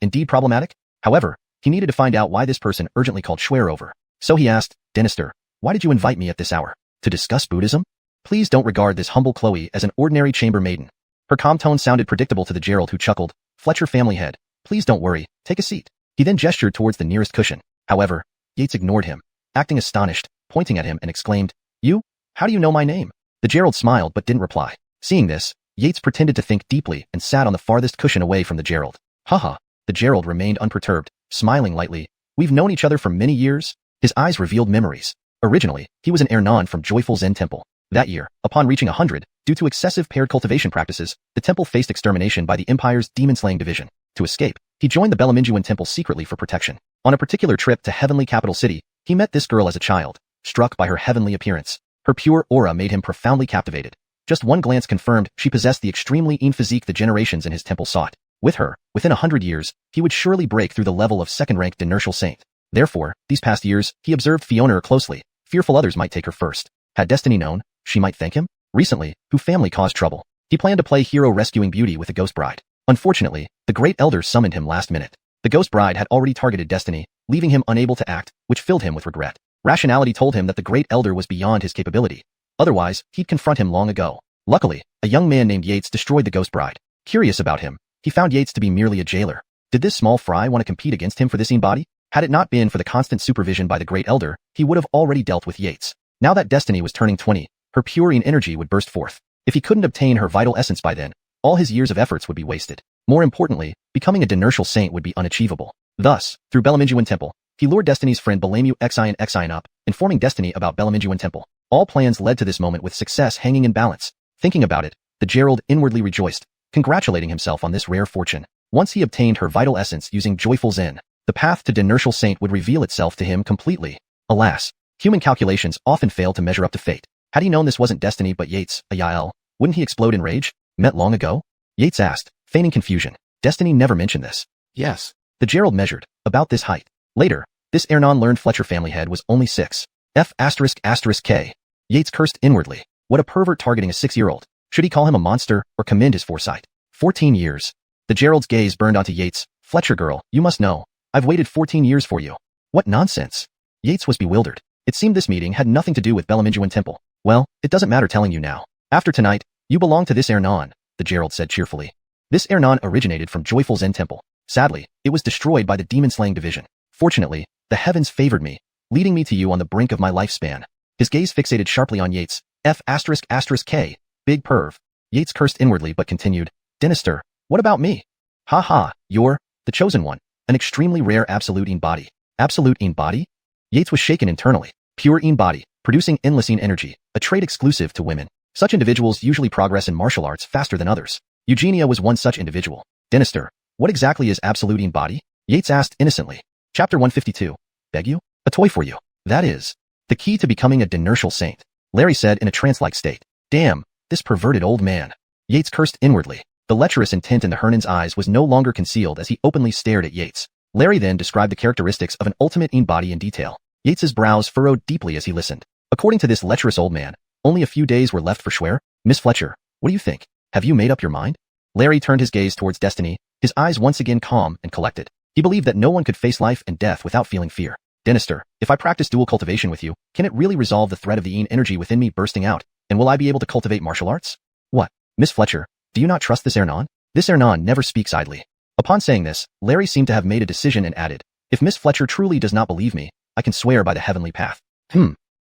indeed problematic? However, he needed to find out why this person urgently called Schwer over. So he asked, Dynasty, why did you invite me at this hour? To discuss Buddhism? Please don't regard this humble Chloe as an ordinary chamber maiden. Her calm tone sounded predictable to the Gerald who chuckled, Fletcher family head, please don't worry, take a seat. He then gestured towards the nearest cushion. However, Yates ignored him, acting astonished, pointing at him and exclaimed, You? How do you know my name? The Gerald smiled but didn't reply. Seeing this, Yates pretended to think deeply and sat on the farthest cushion away from the Gerald. Haha. The Gerald remained unperturbed, smiling lightly. We've known each other for many years. His eyes revealed memories. Originally, he was an Ernan from Joyful Zen Temple. That year, upon reaching 100, due to excessive paired cultivation practices, the temple faced extermination by the Empire's demon-slaying division. To escape, he joined the Belaminjuan Temple secretly for protection. On a particular trip to Heavenly Capital City, he met this girl as a child, struck by her heavenly appearance. Her pure aura made him profoundly captivated. Just one glance confirmed she possessed the extremely in physique the generations in his temple sought. With her, within 100 years, he would surely break through the level of second-ranked inertial saint. Therefore, these past years, he observed Fiona closely, fearful others might take her first. Had Destiny known, she might thank him? Recently, who family caused trouble. He planned to play hero rescuing beauty with the Ghost Bride. Unfortunately, the Great Elder summoned him last minute. The Ghost Bride had already targeted Destiny, leaving him unable to act, which filled him with regret. Rationality told him that the Great Elder was beyond his capability. Otherwise, he'd confront him long ago. Luckily, a young man named Yates destroyed the Ghost Bride. Curious about him, he found Yates to be merely a jailer. Did this small fry want to compete against him for this body? Had it not been for the constant supervision by the Great Elder, he would have already dealt with Yates. Now that Destiny was turning 20, her purine energy would burst forth. If he couldn't obtain her vital essence by then, all his years of efforts would be wasted. More importantly, becoming a Dinertial Saint would be unachievable. Thus, through Belaminjuan Temple, he lured Destiny's friend Belamu Xian up, informing Destiny about Belaminjuan Temple. All plans led to this moment with success hanging in balance. Thinking about it, the Gerald inwardly rejoiced, congratulating himself on this rare fortune. Once he obtained her vital essence using Joyful Zen, the path to Dinertial Saint would reveal itself to him completely. Alas, human calculations often fail to measure up to fate. Had he known this wasn't Destiny but Yates, a Yael, wouldn't he explode in rage? Met long ago? Yates asked, feigning confusion. Destiny never mentioned this. Yes. The Gerald measured, about this height. Later, this Ernan learned Fletcher family head was only 6. F***K. Yates cursed inwardly. What a pervert targeting a 6-year-old. Should he call him a monster or commend his foresight? 14 years. The Gerald's gaze burned onto Yates. Fletcher girl, you must know. I've waited 14 years for you. What nonsense. Yates was bewildered. It seemed this meeting had nothing to do with Belaminjuan Temple. Well, it doesn't matter telling you now. After tonight, you belong to this Ernan, the Gerald said cheerfully. This Ernan originated from Joyful Zen Temple. Sadly, it was destroyed by the demon-slaying division. Fortunately, the heavens favored me, leading me to you on the brink of my lifespan. His gaze fixated sharply on Yates. F***K. Big perv. Yates cursed inwardly but continued. Dynasty, what about me? Ha, you're the chosen one. An extremely rare absolute body. Absolute body? Yates was shaken internally. Pure body, producing endless energy, a trait exclusive to women. Such individuals usually progress in martial arts faster than others. Eugenia was one such individual. Dynasty, what exactly is absolute body? Yates asked innocently. Chapter 152. Beg you? A toy for you. That is the key to becoming a Dinertial Saint, Larry said in a trance-like state. Damn, this perverted old man. Yates cursed inwardly. The lecherous intent in the Hernan's eyes was no longer concealed as he openly stared at Yates. Larry then described the characteristics of an ultimate body in detail. Yates's brows furrowed deeply as he listened. According to this lecherous old man, only a few days were left for Schwer. Miss Fletcher, what do you think? Have you made up your mind? Larry turned his gaze towards Destiny, his eyes once again calm and collected. He believed that no one could face life and death without feeling fear. Dynasty, if I practice dual cultivation with you, can it really resolve the threat of the Yin energy within me bursting out, and will I be able to cultivate martial arts? What? Miss Fletcher, do you not trust this Ernan? This Ernan never speaks idly. Upon saying this, Larry seemed to have made a decision and added, if Miss Fletcher truly does not believe me, I can swear by the heavenly path.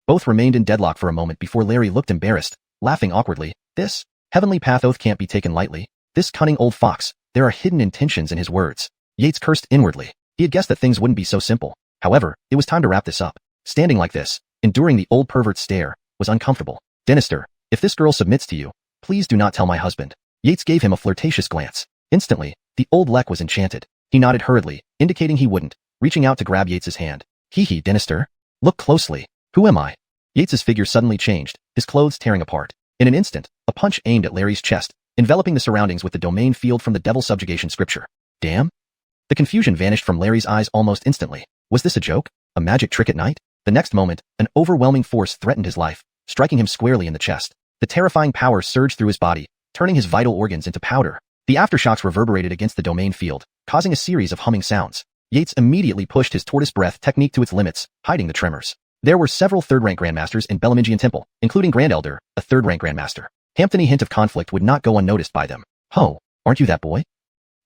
Both remained in deadlock for a moment before Larry looked embarrassed, laughing awkwardly. This heavenly path oath can't be taken lightly. This cunning old fox, there are hidden intentions in his words. Yates cursed inwardly. He had guessed that things wouldn't be so simple. However, it was time to wrap this up. Standing like this, enduring the old pervert's stare, was uncomfortable. Dynasty, if this girl submits to you, please do not tell my husband. Yates gave him a flirtatious glance. Instantly, the old lek was enchanted. He nodded hurriedly, indicating he wouldn't, reaching out to grab Yates's hand. Hee Dynasty. Look closely. Who am I? Yates's figure suddenly changed, his clothes tearing apart. In an instant, a punch aimed at Larry's chest, enveloping the surroundings with the domain field from the devil subjugation scripture. Damn? The confusion vanished from Larry's eyes almost instantly. Was this a joke? A magic trick at night? The next moment, an overwhelming force threatened his life, striking him squarely in the chest. The terrifying power surged through his body, turning his vital organs into powder. The aftershocks reverberated against the domain field, causing a series of humming sounds. Yates immediately pushed his tortoise breath technique to its limits, hiding the tremors. There were several third-rank grandmasters in Belamingian Temple, including Grand Elder, a third-rank grandmaster. Any hint of conflict would not go unnoticed by them. Oh, aren't you that boy?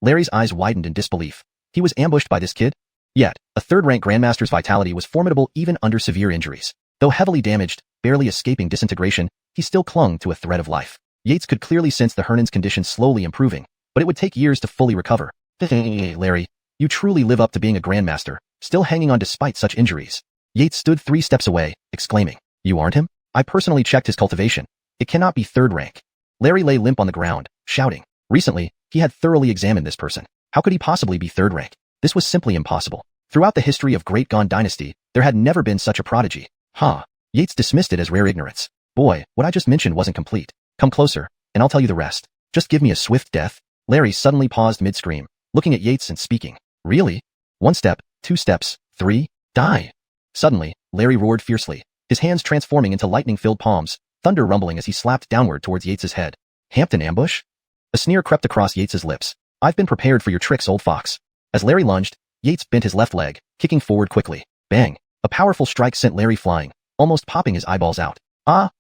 Larry's eyes widened in disbelief. He was ambushed by this kid? Yet, a third-rank grandmaster's vitality was formidable even under severe injuries. Though heavily damaged, barely escaping disintegration, he still clung to a thread of life. Yates could clearly sense the Hernan's condition slowly improving, but it would take years to fully recover. Larry, you truly live up to being a grandmaster, still hanging on despite such injuries. Yates stood 3 steps away, exclaiming, You aren't him? I personally checked his cultivation. It cannot be third rank. Larry lay limp on the ground, shouting. Recently, he had thoroughly examined this person. How could he possibly be third rank? This was simply impossible. Throughout the history of Great Qian Dynasty, there had never been such a prodigy. Yates dismissed it as rare ignorance. Boy, what I just mentioned wasn't complete. Come closer, and I'll tell you the rest. Just give me a swift death. Larry suddenly paused mid-scream, looking at Yates and speaking. Really? 1 step, 2 steps, 3, die. Suddenly, Larry roared fiercely, his hands transforming into lightning-filled palms, thunder rumbling as he slapped downward towards Yates's head. Hampton ambush? A sneer crept across Yates's lips. I've been prepared for your tricks, old fox. As Larry lunged, Yates bent his left leg, kicking forward quickly. Bang! A powerful strike sent Larry flying, almost popping his eyeballs out.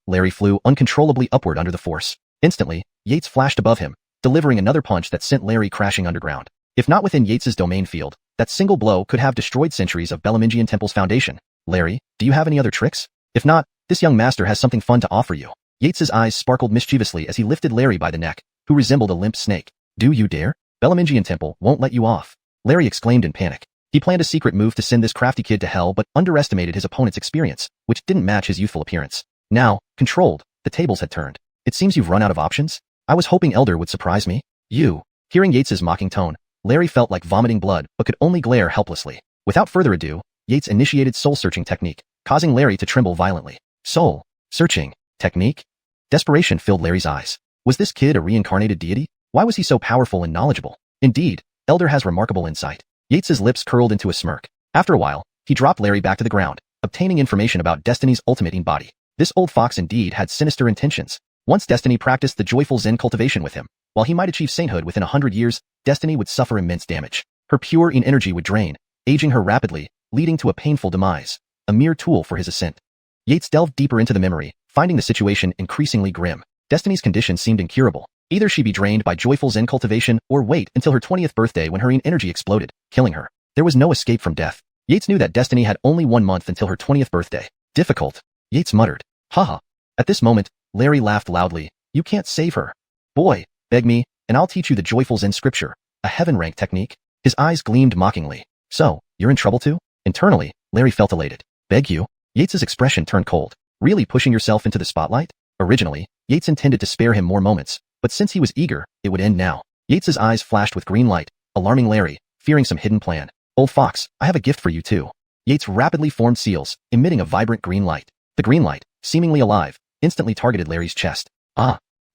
Larry flew uncontrollably upward under the force. Instantly, Yates flashed above him, delivering another punch that sent Larry crashing underground. If not within Yates's domain field, that single blow could have destroyed centuries of Belamingian Temple's foundation. Larry, do you have any other tricks? If not, this young master has something fun to offer you. Yates's eyes sparkled mischievously as he lifted Larry by the neck, who resembled a limp snake. Do you dare? Belamingian Temple won't let you off. Larry exclaimed in panic. He planned a secret move to send this crafty kid to hell but underestimated his opponent's experience, which didn't match his youthful appearance. Now, controlled, the tables had turned. It seems you've run out of options? I was hoping Elder would surprise me. You. Hearing Yates's mocking tone, Larry felt like vomiting blood but could only glare helplessly. Without further ado, Yates initiated soul-searching technique, causing Larry to tremble violently. Soul-searching technique? Desperation filled Larry's eyes. Was this kid a reincarnated deity? Why was he so powerful and knowledgeable? Indeed, Elder has remarkable insight. Yates's lips curled into a smirk. After a while, he dropped Larry back to the ground, obtaining information about Destiny's ultimate body. This old fox indeed had sinister intentions. Once Destiny practiced the joyful Zen cultivation with him, while he might achieve sainthood within 100 years, Destiny would suffer immense damage. Her pure Yin energy would drain, aging her rapidly, leading to a painful demise. A mere tool for his ascent. Yates delved deeper into the memory, finding the situation increasingly grim. Destiny's condition seemed incurable. Either she be drained by joyful Zen cultivation or wait until her 20th birthday when her Yin energy exploded, killing her. There was no escape from death. Yates knew that Destiny had only 1 month until her 20th birthday. Difficult. Yates muttered. Haha. At this moment, Larry laughed loudly. You can't save her. Boy, beg me, and I'll teach you the joyful Zen scripture, a heaven-rank technique. His eyes gleamed mockingly. So, you're in trouble too? Internally, Larry felt elated. Beg you? Yates's expression turned cold. Really pushing yourself into the spotlight? Originally, Yates intended to spare him more moments, but since he was eager, it would end now. Yates's eyes flashed with green light, alarming Larry, fearing some hidden plan. Old fox, I have a gift for you too. Yates rapidly formed seals, emitting a vibrant green light. The green light, seemingly alive, instantly targeted Larry's chest.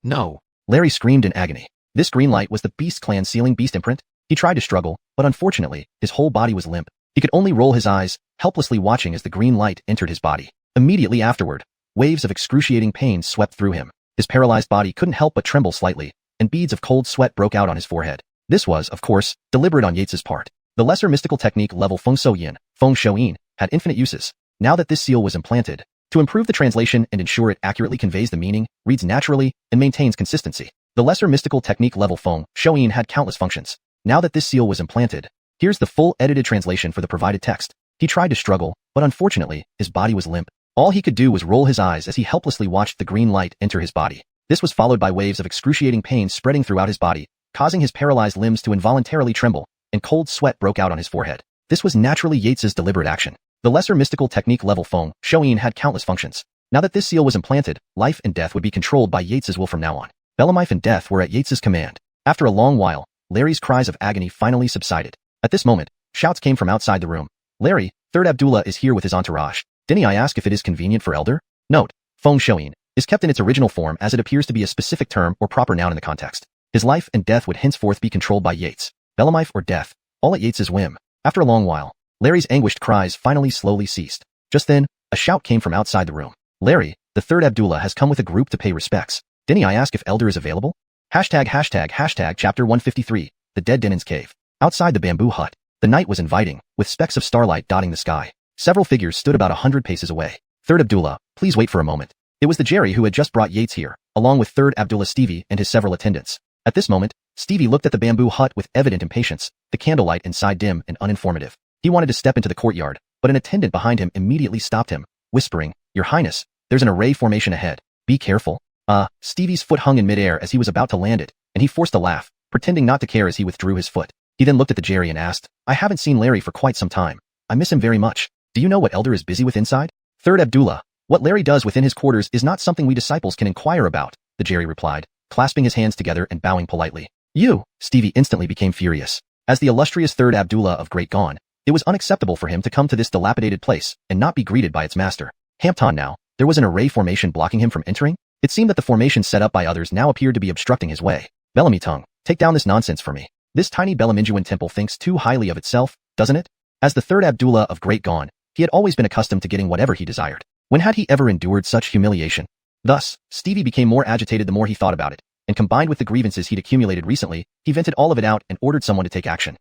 No. Larry screamed in agony. This green light was the Beast Clan sealing beast imprint. He tried to struggle, but unfortunately, his whole body was limp. He could only roll his eyes, helplessly watching as the green light entered his body. Immediately afterward, waves of excruciating pain swept through him. His paralyzed body couldn't help but tremble slightly, and beads of cold sweat broke out on his forehead. This was, of course, deliberate on Yates's part. The lesser mystical technique level Feng Shouyin, Feng Shouyin, had infinite uses. Now that this seal was implanted, to improve the translation and ensure it accurately conveys the meaning, reads naturally, and maintains consistency. The lesser mystical technique level Feng Shouyin had countless functions. Now that this seal was implanted, here's the full edited translation for the provided text. He tried to struggle, but unfortunately, his body was limp. All he could do was roll his eyes as he helplessly watched the green light enter his body. This was followed by waves of excruciating pain spreading throughout his body, causing his paralyzed limbs to involuntarily tremble, and cold sweat broke out on his forehead. This was naturally Yates's deliberate action. The lesser mystical technique level Feng Shouyin had countless functions. Now that this seal was implanted, life and death would be controlled by Yates's will from now on. Life and death were at Yates's command. After a long while, Larry's cries of agony finally subsided. At this moment, shouts came from outside the room. Larry, Third Abdullah is here with his entourage. Didn't I ask if it is convenient for elder? Note, Feng Shouyin is kept in its original form as it appears to be a specific term or proper noun in the context. His life and death would henceforth be controlled by Yates. Life or death, all at Yates's whim. After a long while, Larry's anguished cries finally slowly ceased. Just then, a shout came from outside the room. Larry, the Third Abdullah has come with a group to pay respects. Didn't I ask if elder is available? Hashtag chapter 153, the Dead Dinin's Cave. Outside the bamboo hut, the night was inviting, with specks of starlight dotting the sky. Several figures stood about 100 paces away. Third Abdullah, please wait for a moment. It was the Jerry who had just brought Yates here, along with Third Abdullah Stevie and his several attendants. At this moment, Stevie looked at the bamboo hut with evident impatience, the candlelight inside dim and uninformative. He wanted to step into the courtyard, but an attendant behind him immediately stopped him, whispering, Your Highness, there's an array formation ahead. Be careful. Stevie's foot hung in midair as he was about to land it, and he forced a laugh, pretending not to care as he withdrew his foot. He then looked at the Jerry and asked, I haven't seen Larry for quite some time. I miss him very much. Do you know what elder is busy with inside? Third Abdullah, what Larry does within his quarters is not something we disciples can inquire about, the Jerry replied, clasping his hands together and bowing politely. You, Stevie instantly became furious. As the illustrious Third Abdullah of Great Gone, it was unacceptable for him to come to this dilapidated place and not be greeted by its master. Hampton now, there was an array formation blocking him from entering? It seemed that the formation set up by others now appeared to be obstructing his way. Bellamy tongue, take down this nonsense for me. This tiny Belaminjuan temple thinks too highly of itself, doesn't it? As the Third Abdullah of Great Gone, he had always been accustomed to getting whatever he desired. When had he ever endured such humiliation? Thus, Stevie became more agitated the more he thought about it, and combined with the grievances he'd accumulated recently, he vented all of it out and ordered someone to take action.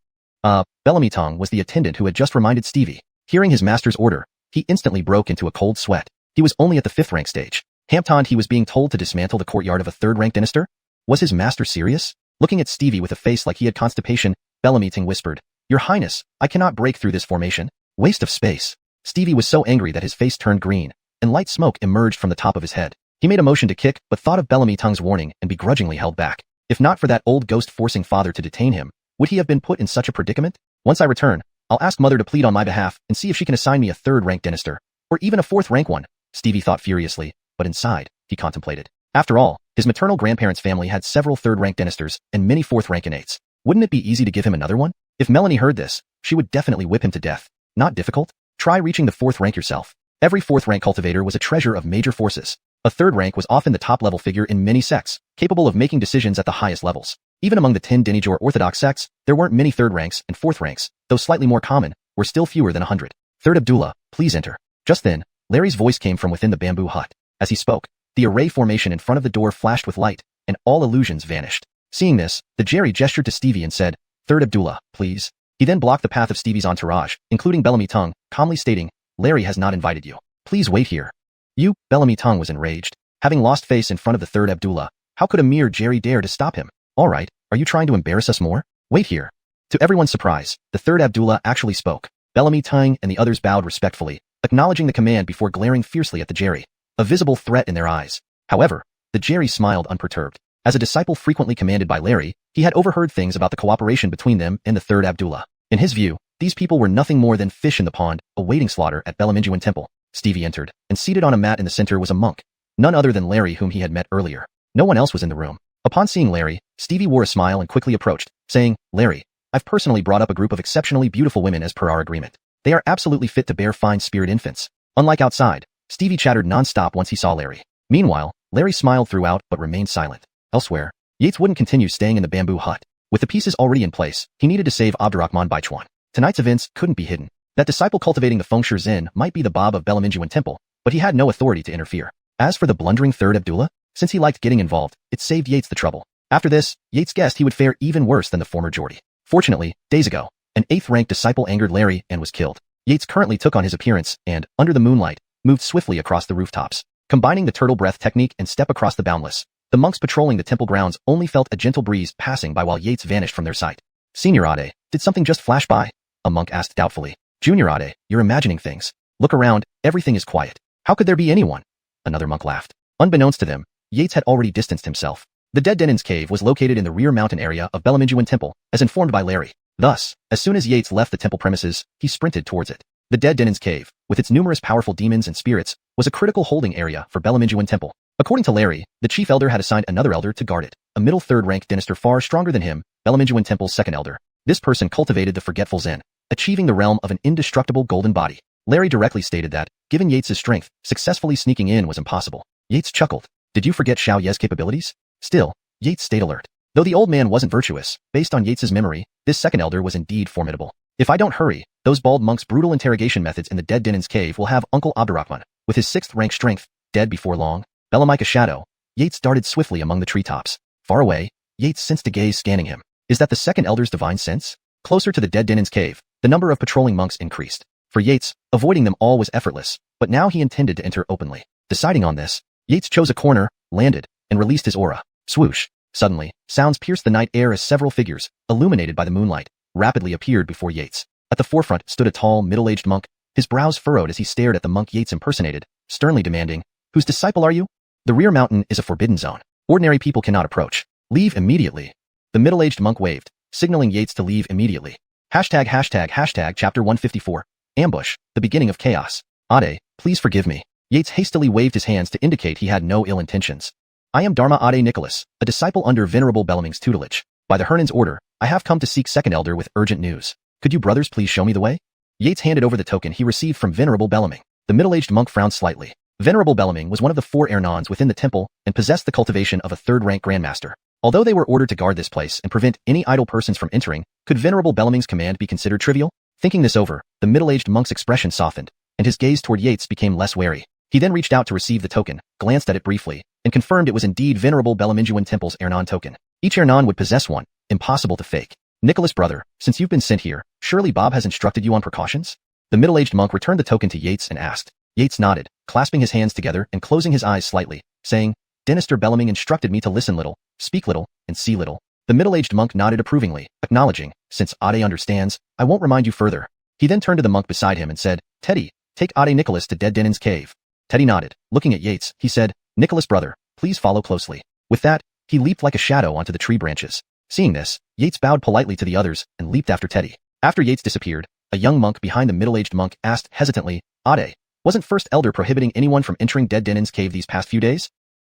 Bellamy tongue was the attendant who had just reminded Stevie. Hearing his master's order, he instantly broke into a cold sweat. He was only at the 5th rank stage. Hampton he was being told to dismantle the courtyard of a 3rd-rank dynasty? Was his master serious? Looking at Stevie with a face like he had constipation, Bellamy tongue whispered, Your Highness, I cannot break through this formation. Waste of space. Stevie was so angry that his face turned green, and light smoke emerged from the top of his head. He made a motion to kick, but thought of Bellamy tongue's warning and begrudgingly held back. If not for that old ghost forcing father to detain him, would he have been put in such a predicament? Once I return, I'll ask mother to plead on my behalf and see if she can assign me a 3rd-rank dynasty, or even a 4th-rank one, Stevie thought furiously, but inside, he contemplated. After all, his maternal grandparents' family had several 3rd-rank dynasties and many 4th-rank innates. Wouldn't it be easy to give him another one? If Melanie heard this, she would definitely whip him to death. Not difficult? Try reaching the 4th rank yourself. Every 4th-rank cultivator was a treasure of major forces. A 3rd rank was often the top-level figure in many sects, capable of making decisions at the highest levels. Even among the 10 Dinij or Orthodox sects, there weren't many 3rd ranks and 4th ranks, though slightly more common, were still fewer than 100. Third Abdullah, please enter. Just then, Larry's voice came from within the bamboo hut. As he spoke, the array formation in front of the door flashed with light, and all illusions vanished. Seeing this, the Jerry gestured to Stevie and said, Third Abdullah, please. He then blocked the path of Stevie's entourage, including Bellamy tongue, calmly stating, Larry has not invited you. Please wait here. You, Bellamy tongue was enraged. Having lost face in front of the Third Abdullah, how could a mere Jerry dare to stop him? All right, are you trying to embarrass us more? Wait here. To everyone's surprise, the Third Abdullah actually spoke. Bellamy tongue and the others bowed respectfully, acknowledging the command before glaring fiercely at the Jerry, a visible threat in their eyes. However, the Jerry smiled unperturbed. As a disciple frequently commanded by Larry, he had overheard things about the cooperation between them and the Third Abdullah. In his view, these people were nothing more than fish in the pond, awaiting slaughter at Belaminjuan Temple. Stevie entered, and seated on a mat in the center was a monk, none other than Larry whom he had met earlier. No one else was in the room. Upon seeing Larry, Stevie wore a smile and quickly approached, saying, Larry, I've personally brought up a group of exceptionally beautiful women as per our agreement. They are absolutely fit to bear fine-spirited infants. Unlike outside, Stevie chattered non-stop once he saw Larry. Meanwhile, Larry smiled throughout but remained silent. Elsewhere, Yates wouldn't continue staying in the bamboo hut. With the pieces already in place, he needed to save Abdurrahman Baichuan. Tonight's events couldn't be hidden. That disciple cultivating the Fengshu Zin might be the Bab of Belaminjuan Temple, but he had no authority to interfere. As for the blundering Third Abdullah, since he liked getting involved, it saved Yates the trouble. After this, Yates guessed he would fare even worse than the former Geordie. Fortunately, days ago, an 8th-ranked disciple angered Larry and was killed. Yates currently took on his appearance and, under the moonlight, moved swiftly across the rooftops. Combining the turtle breath technique and step across the boundless, the monks patrolling the temple grounds only felt a gentle breeze passing by while Yates vanished from their sight. Senior Ade, did something just flash by? A monk asked doubtfully. Junior Ade, you're imagining things. Look around, everything is quiet. How could there be anyone? Another monk laughed. Unbeknownst to them, Yates had already distanced himself. The Dead Dennin's cave was located in the rear mountain area of Belamijuan Temple, as informed by Larry. Thus, as soon as Yates left the temple premises, he sprinted towards it. The Dead Dennin's cave, with its numerous powerful demons and spirits, was a critical holding area for Belamijuan Temple. According to Larry, the chief elder had assigned another elder to guard it, a middle third-rank dynastor far stronger than him, Belamijuan Temple's second elder. This person cultivated the forgetful Zen, achieving the realm of an indestructible golden body. Larry directly stated that, given Yates' strength, successfully sneaking in was impossible. Yates chuckled. Did you forget Xiao Ye's capabilities? Still, Yates stayed alert. Though the old man wasn't virtuous, based on Yates' memory, this second elder was indeed formidable. If I don't hurry, those bald monks' brutal interrogation methods in the Dead Dennin's cave will have Uncle Abdurrahman, with his 6th-rank strength, dead before long. Bellum like a shadow, Yates darted swiftly among the treetops. Far away, Yates sensed a gaze scanning him. Is that the second elder's divine sense? Closer to the Dead Dennin's cave, the number of patrolling monks increased. For Yates, avoiding them all was effortless, but now he intended to enter openly. Deciding on this, Yates chose a corner, landed, and released his aura. Swoosh. Suddenly, sounds pierced the night air as several figures, illuminated by the moonlight, rapidly appeared before Yates. At the forefront stood a tall, middle-aged monk, his brows furrowed as he stared at the monk Yates impersonated, sternly demanding, "Whose disciple are you?" The rear mountain is a forbidden zone. Ordinary people cannot approach. Leave immediately. The middle-aged monk waved, signaling Yates to leave immediately. Hashtag chapter 154. Ambush, the beginning of chaos. Ade, please forgive me. Yates hastily waved his hands to indicate he had no ill intentions. I am Dharma Ade Nicholas, a disciple under Venerable Bellaming's tutelage. By the Hernan's order, I have come to seek second elder with urgent news. Could you brothers please show me the way? Yates handed over the token he received from Venerable Bellaming. The middle-aged monk frowned slightly. Venerable Bellaming was one of the 4 Ernons within the temple and possessed the cultivation of a third-rank grandmaster. Although they were ordered to guard this place and prevent any idle persons from entering, could Venerable Bellaming's command be considered trivial? Thinking this over, the middle-aged monk's expression softened, and his gaze toward Yates became less wary. He then reached out to receive the token, glanced at it briefly, and confirmed it was indeed Venerable Bellamijuan Temple's Ernon token. Each Ernon would possess one, impossible to fake. Nicholas brother, since you've been sent here, surely Bob has instructed you on precautions? The middle-aged monk returned the token to Yates and asked. Yates nodded, clasping his hands together and closing his eyes slightly, saying, Dynastor Bellaming instructed me to listen little, speak little, and see little. The middle-aged monk nodded approvingly, acknowledging, since Ade understands, I won't remind you further. He then turned to the monk beside him and said, Teddy, take Ade Nicholas to Dead Dennin's cave. Teddy nodded. Looking at Yates, he said, Nicholas brother, please follow closely. With that, he leaped like a shadow onto the tree branches. Seeing this, Yates bowed politely to the others and leaped after Teddy. After Yates disappeared, a young monk behind the middle-aged monk asked hesitantly, Ade, wasn't First Elder prohibiting anyone from entering Dead Dennin's cave these past few days?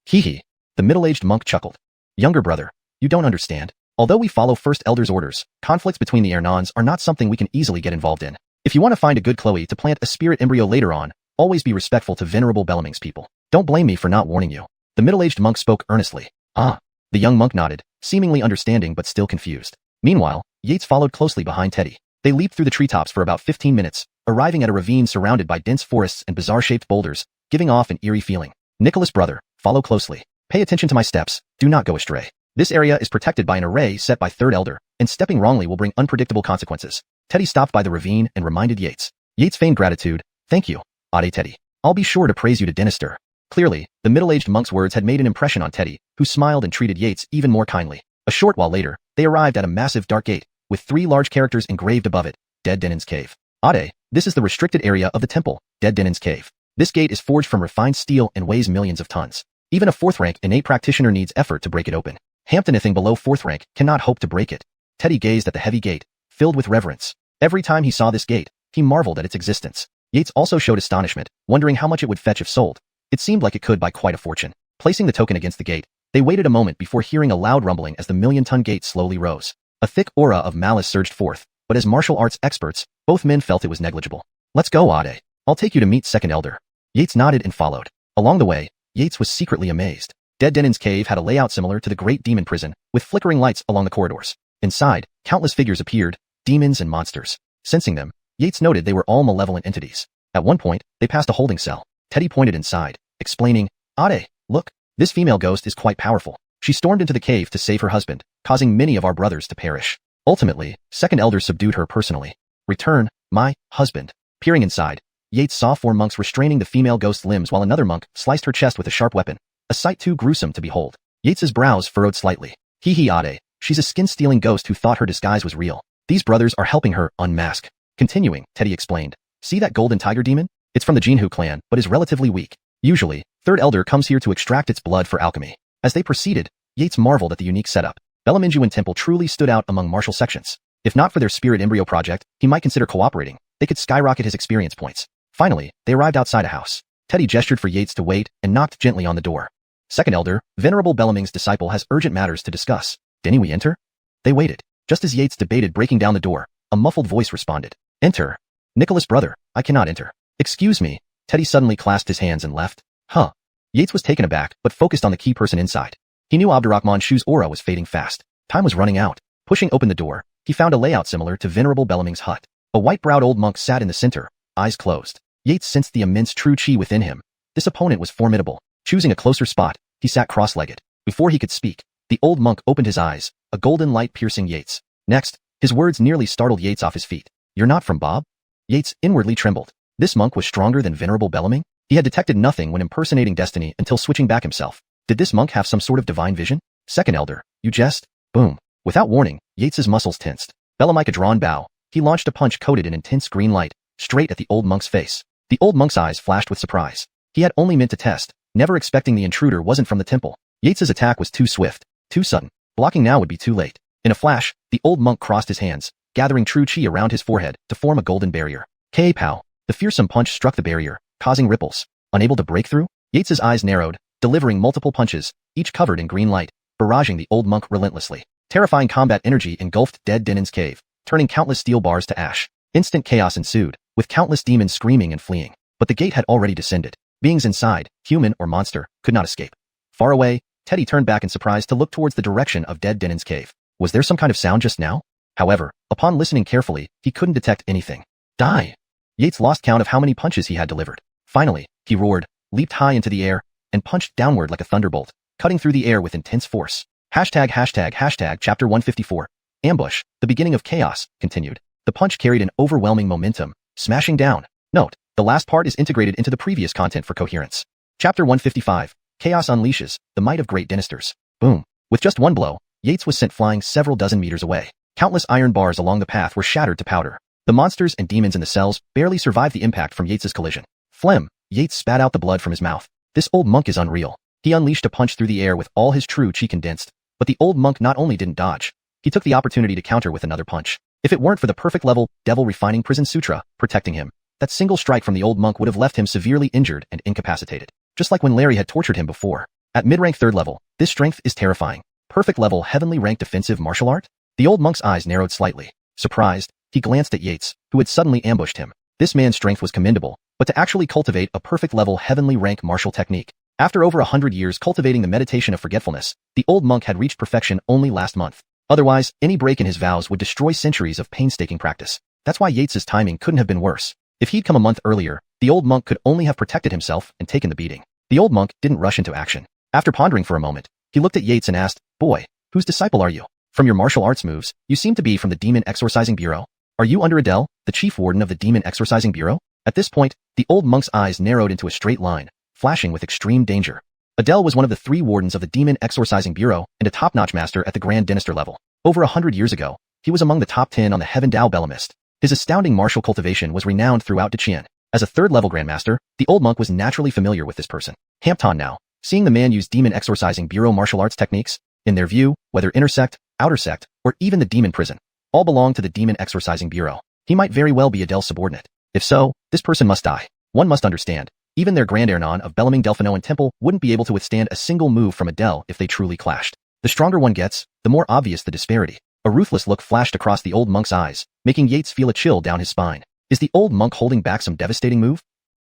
Hee hee. The middle-aged monk chuckled. Younger brother, you don't understand. Although we follow First Elder's orders, conflicts between the Ernons are not something we can easily get involved in. If you want to find a good Chloe to plant a spirit embryo later on, always be respectful to Venerable Bellaming's people. Don't blame me for not warning you. The middle-aged monk spoke earnestly. Ah. The young monk nodded, seemingly understanding but still confused. Meanwhile, Yates followed closely behind Teddy. They leaped through the treetops for about 15 minutes, arriving at a ravine surrounded by dense forests and bizarre-shaped boulders, giving off an eerie feeling. Nicholas brother, follow closely. Pay attention to my steps, do not go astray. This area is protected by an array set by Third Elder, and stepping wrongly will bring unpredictable consequences. Teddy stopped by the ravine and reminded Yates. Yates feigned gratitude. Thank you, Ade Teddy. I'll be sure to praise you to Dynastor. Clearly, the middle-aged monk's words had made an impression on Teddy, who smiled and treated Yates even more kindly. A short while later, they arrived at a massive dark gate, with 3 large characters engraved above it, Dead Dennin's Cave. Ade, this is the restricted area of the temple, Dead Dennin's Cave. This gate is forged from refined steel and weighs millions of tons. Even a 4th-rank innate practitioner needs effort to break it open. Hampton anything below 4th rank cannot hope to break it. Teddy gazed at the heavy gate, filled with reverence. Every time he saw this gate, he marveled at its existence. Yates also showed astonishment, wondering how much it would fetch if sold. It seemed like it could buy quite a fortune. Placing the token against the gate, they waited a moment before hearing a loud rumbling as the million-ton gate slowly rose. A thick aura of malice surged forth, but as martial arts experts, both men felt it was negligible. Let's go, Ade. I'll take you to meet Second Elder. Yates nodded and followed. Along the way, Yates was secretly amazed. Dead Dennin's Cave had a layout similar to the Great Demon Prison, with flickering lights along the corridors. Inside, countless figures appeared, demons and monsters. Sensing them, Yates noted they were all malevolent entities. At one point, they passed a holding cell. Teddy pointed inside, explaining, Ade, look, this female ghost is quite powerful. She stormed into the cave to save her husband, causing many of our brothers to perish. Ultimately, second elder subdued her personally. Return, my husband. Peering inside, Yates saw 4 monks restraining the female ghost's limbs while another monk sliced her chest with a sharp weapon, a sight too gruesome to behold. Yates's brows furrowed slightly. Ade, she's a skin-stealing ghost who thought her disguise was real. These brothers are helping her unmask. Continuing, Teddy explained. See that golden tiger demon? It's from the Jinhu clan, but is relatively weak. Usually, third elder comes here to extract its blood for alchemy. As they proceeded, Yates marveled at the unique setup. Belaminjuan Temple truly stood out among martial sections. If not for their spirit embryo project, he might consider cooperating. They could skyrocket his experience points. Finally, they arrived outside a house. Teddy gestured for Yates to wait and knocked gently on the door. Second elder, Venerable Bellaming's disciple has urgent matters to discuss. Didn't we enter? They waited. Just as Yates debated breaking down the door, a muffled voice responded. Enter. Nicholas brother, I cannot enter. Excuse me. Teddy suddenly clasped his hands and left. Huh. Yates was taken aback, but focused on the key person inside. He knew Abdurrahman Shu's aura was fading fast. Time was running out. Pushing open the door, he found a layout similar to Venerable Bellaming's hut. A white-browed old monk sat in the center, eyes closed. Yates sensed the immense true chi within him. This opponent was formidable. Choosing a closer spot, he sat cross-legged. Before he could speak, the old monk opened his eyes, a golden light piercing Yates. Next, his words nearly startled Yates off his feet. You're not from Bob? Yates inwardly trembled. This monk was stronger than Venerable Bellaming? He had detected nothing when impersonating destiny until switching back himself. Did this monk have some sort of divine vision? Second elder, you jest? Boom. Without warning, Yates's muscles tensed. Bellamike a drawn bow. He launched a punch coated in intense green light, straight at the old monk's face. The old monk's eyes flashed with surprise. He had only meant to test, never expecting the intruder wasn't from the temple. Yates's attack was too swift, too sudden. Blocking now would be too late. In a flash, the old monk crossed his hands, gathering true chi around his forehead to form a golden barrier. K-pow. The fearsome punch struck the barrier, causing ripples. Unable to break through, Yates's eyes narrowed, delivering multiple punches, each covered in green light, barraging the old monk relentlessly. Terrifying combat energy engulfed dead Denin's cave, turning countless steel bars to ash. Instant chaos ensued, with countless demons screaming and fleeing. But the gate had already descended. Beings inside, human or monster, could not escape. Far away, Teddy turned back in surprise to look towards the direction of dead Denin's cave. Was there some kind of sound just now? However, upon listening carefully, he couldn't detect anything. Die! Yates lost count of how many punches he had delivered. Finally, he roared, leaped high into the air, and punched downward like a thunderbolt, cutting through the air with intense force. Chapter 154. Ambush, the beginning of chaos, continued. The punch carried an overwhelming momentum, smashing down. Note, the last part is integrated into the previous content for coherence. Chapter 155. Chaos unleashes, the might of great dynasters. Boom. With just one blow, Yates was sent flying several dozen meters away. Countless iron bars along the path were shattered to powder. The monsters and demons in the cells barely survived the impact from Yates's collision. Phlegm. Yates spat out the blood from his mouth. This old monk is unreal. He unleashed a punch through the air with all his true chi condensed. But the old monk not only didn't dodge, he took the opportunity to counter with another punch. If it weren't for the perfect level, devil refining prison sutra protecting him, that single strike from the old monk would have left him severely injured and incapacitated. Just like when Larry had tortured him before. At mid-rank third level, this strength is terrifying. Perfect level heavenly ranked defensive martial art? The old monk's eyes narrowed slightly. Surprised, he glanced at Yates, who had suddenly ambushed him. This man's strength was commendable, but to actually cultivate a perfect level heavenly rank martial technique. After over 100 years cultivating the meditation of forgetfulness, the old monk had reached perfection only last month. Otherwise, any break in his vows would destroy centuries of painstaking practice. That's why Yates's timing couldn't have been worse. If he'd come a month earlier, the old monk could only have protected himself and taken the beating. The old monk didn't rush into action. After pondering for a moment, he looked at Yates and asked, "Boy, whose disciple are you? From your martial arts moves, you seem to be from the Demon Exorcising Bureau. Are you under Adele, the chief warden of the Demon Exorcising Bureau?" At this point, the old monk's eyes narrowed into a straight line, flashing with extreme danger. Adele was one of the 3 wardens of the Demon Exorcising Bureau and a top-notch master at the Grand Dynasty level. Over 100 years ago, he was among the top 10 on the Heaven Dao Bellamist. His astounding martial cultivation was renowned throughout Qian. As a third-level grandmaster, the old monk was naturally familiar with this person. Hampton now, seeing the man use Demon Exorcising Bureau martial arts techniques, in their view, whether inner sect, outer sect, or even the demon prison, all belong to the Demon Exorcising Bureau. He might very well be Adele's subordinate. If so, this person must die. One must understand, even their Grand Ernon of Bellaming Delphinoan Temple wouldn't be able to withstand a single move from Adele if they truly clashed. The stronger one gets, the more obvious the disparity. A ruthless look flashed across the old monk's eyes, making Yates feel a chill down his spine. Is the old monk holding back some devastating move?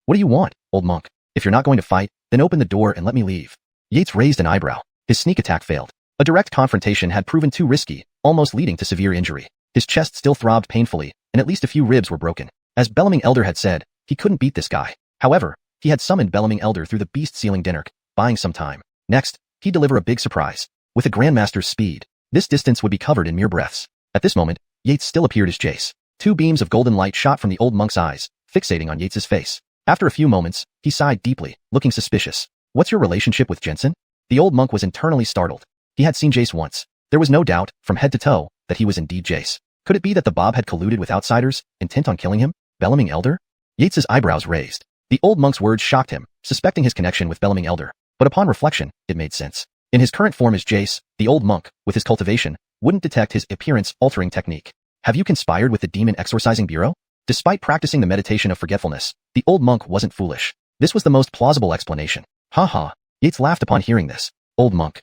What do you want, old monk? If you're not going to fight, then open the door and let me leave. Yates raised an eyebrow. His sneak attack failed. A direct confrontation had proven too risky, almost leading to severe injury. His chest still throbbed painfully, and at least a few ribs were broken. As Bellaming Elder had said, he couldn't beat this guy. However, he had summoned Bellaming Elder through the beast-sealing dinner, buying some time. Next, he'd deliver a big surprise. With a Grandmaster's speed, this distance would be covered in mere breaths. At this moment, Yates still appeared as Jace. Two beams of golden light shot from the old monk's eyes, fixating on Yates's face. After a few moments, he sighed deeply, looking suspicious. What's your relationship with Jensen? The old monk was internally startled. He had seen Jace once. There was no doubt, from head to toe, that he was indeed Jace. Could it be that the Bob had colluded with outsiders, intent on killing him? Belloming Elder? Yates's eyebrows raised. The old monk's words shocked him, suspecting his connection with Belloming Elder. But upon reflection, it made sense. In his current form as Jace, the old monk, with his cultivation, wouldn't detect his appearance-altering technique. Have you conspired with the Demon Exorcising Bureau? Despite practicing the meditation of forgetfulness, the old monk wasn't foolish. This was the most plausible explanation. Ha ha. Yates laughed upon hearing this. Old monk.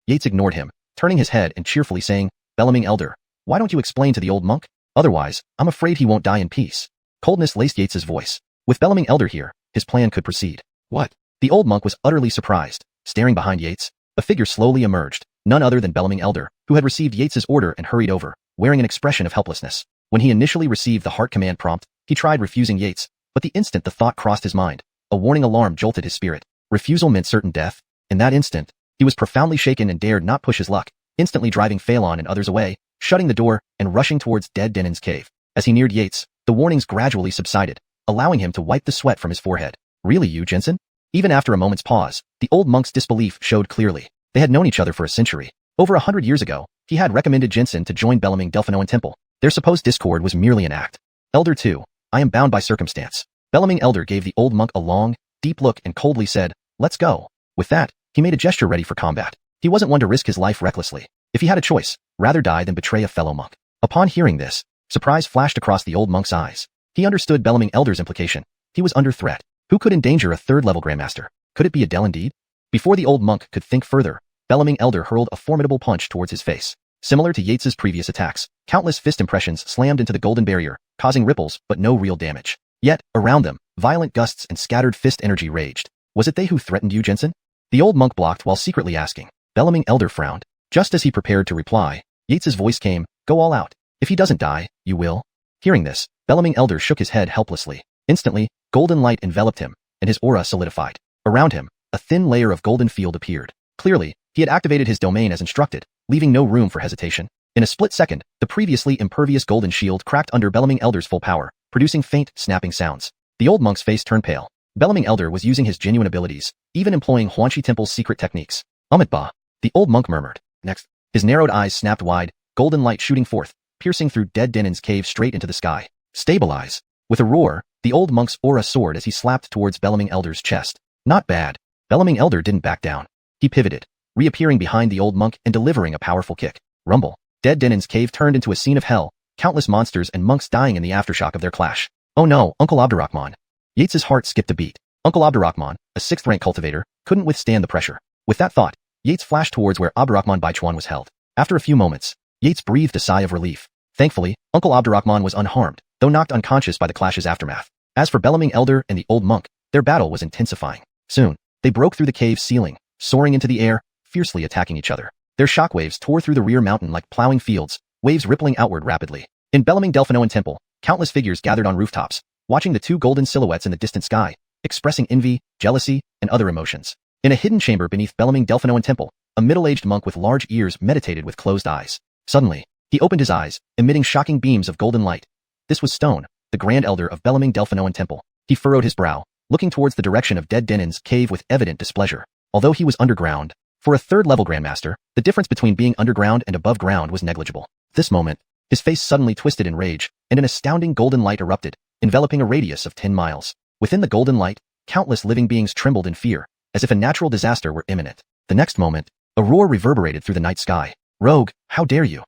Yates ignored him, turning his head and cheerfully saying, Belloming Elder, why don't you explain to the old monk? Otherwise, I'm afraid he won't die in peace. Coldness laced Yates's voice. With Belloming Elder here, his plan could proceed. What? The old monk was utterly surprised. Staring behind Yates, a figure slowly emerged, none other than Belloming Elder, who had received Yates's order and hurried over, wearing an expression of helplessness. When he initially received the heart command prompt, he tried refusing Yates, but the instant the thought crossed his mind, a warning alarm jolted his spirit. Refusal meant certain death. In that instant, he was profoundly shaken and dared not push his luck, instantly driving Phelan and others away, shutting the door, and rushing towards Dead Denin's cave. As he neared Yates, the warnings gradually subsided, allowing him to wipe the sweat from his forehead. Really you, Jensen? Even after a moment's pause, the old monk's disbelief showed clearly. They had known each other for a century. Over 100 years ago, he had recommended Jensen to join Belloming Delphinoan Temple. Their supposed discord was merely an act. Elder 2, I am bound by circumstance. Belloming Elder gave the old monk a long, deep look and coldly said, let's go. With that, he made a gesture ready for combat. He wasn't one to risk his life recklessly. If he had a choice, rather die than betray a fellow monk. Upon hearing this, surprise flashed across the old monk's eyes. He understood Belloming Elder's implication. He was under threat. Who could endanger a third-level Grandmaster? Could it be Adele indeed? Before the old monk could think further, Belloming Elder hurled a formidable punch towards his face. Similar to Yates's previous attacks, countless fist impressions slammed into the golden barrier, causing ripples but no real damage. Yet, around them, violent gusts and scattered fist energy raged. Was it they who threatened you, Jensen? The old monk blocked while secretly asking. Belloming Elder frowned. Just as he prepared to reply, Yates's voice came, go all out. If he doesn't die, you will. Hearing this, Belloming Elder shook his head helplessly. Instantly, golden light enveloped him, and his aura solidified. Around him, a thin layer of golden field appeared. Clearly, he had activated his domain as instructed, leaving no room for hesitation. In a split second, the previously impervious golden shield cracked under Belloming Elder's full power, producing faint, snapping sounds. The old monk's face turned pale. Belloming Elder was using his genuine abilities, even employing Huanxi Temple's secret techniques. Ba, the old monk murmured. Next, his narrowed eyes snapped wide, golden light shooting forth, piercing through Dead Denin's cave straight into the sky. Stabilize. With a roar, the old monk's aura soared as he slapped towards Belloming Elder's chest. Not bad. Belloming Elder didn't back down. He pivoted, reappearing behind the old monk and delivering a powerful kick. Rumble. Dead Denin's cave turned into a scene of hell, countless monsters and monks dying in the aftershock of their clash. Oh no, Uncle Abdurrahman. Yates's heart skipped a beat. Uncle Abdurrahman, a 6th-rank cultivator, couldn't withstand the pressure. With that thought, Yates flashed towards where Abdurrahman Baichuan was held. After a few moments, Yates breathed a sigh of relief. Thankfully, Uncle Abdurrahman was unharmed, though knocked unconscious by the clash's aftermath. As for Belloming Elder and the old monk, their battle was intensifying. Soon, they broke through the cave's ceiling, soaring into the air, fiercely attacking each other. Their shockwaves tore through the rear mountain like plowing fields, waves rippling outward rapidly. In Belloming Delphinoan Temple, countless figures gathered on rooftops, watching the two golden silhouettes in the distant sky, expressing envy, jealousy, and other emotions. In a hidden chamber beneath Belloming Delphinoan Temple, a middle-aged monk with large ears meditated with closed eyes. Suddenly, he opened his eyes, emitting shocking beams of golden light. This was Stone, the Grand Elder of Belloming Delphinoan Temple. He furrowed his brow, looking towards the direction of Dead Denin's cave with evident displeasure. Although he was underground, for a third-level Grandmaster, the difference between being underground and above ground was negligible. At this moment, his face suddenly twisted in rage, and an astounding golden light erupted, enveloping a radius of 10 miles. Within the golden light, countless living beings trembled in fear, as if a natural disaster were imminent. The next moment, a roar reverberated through the night sky. Rogue, how dare you?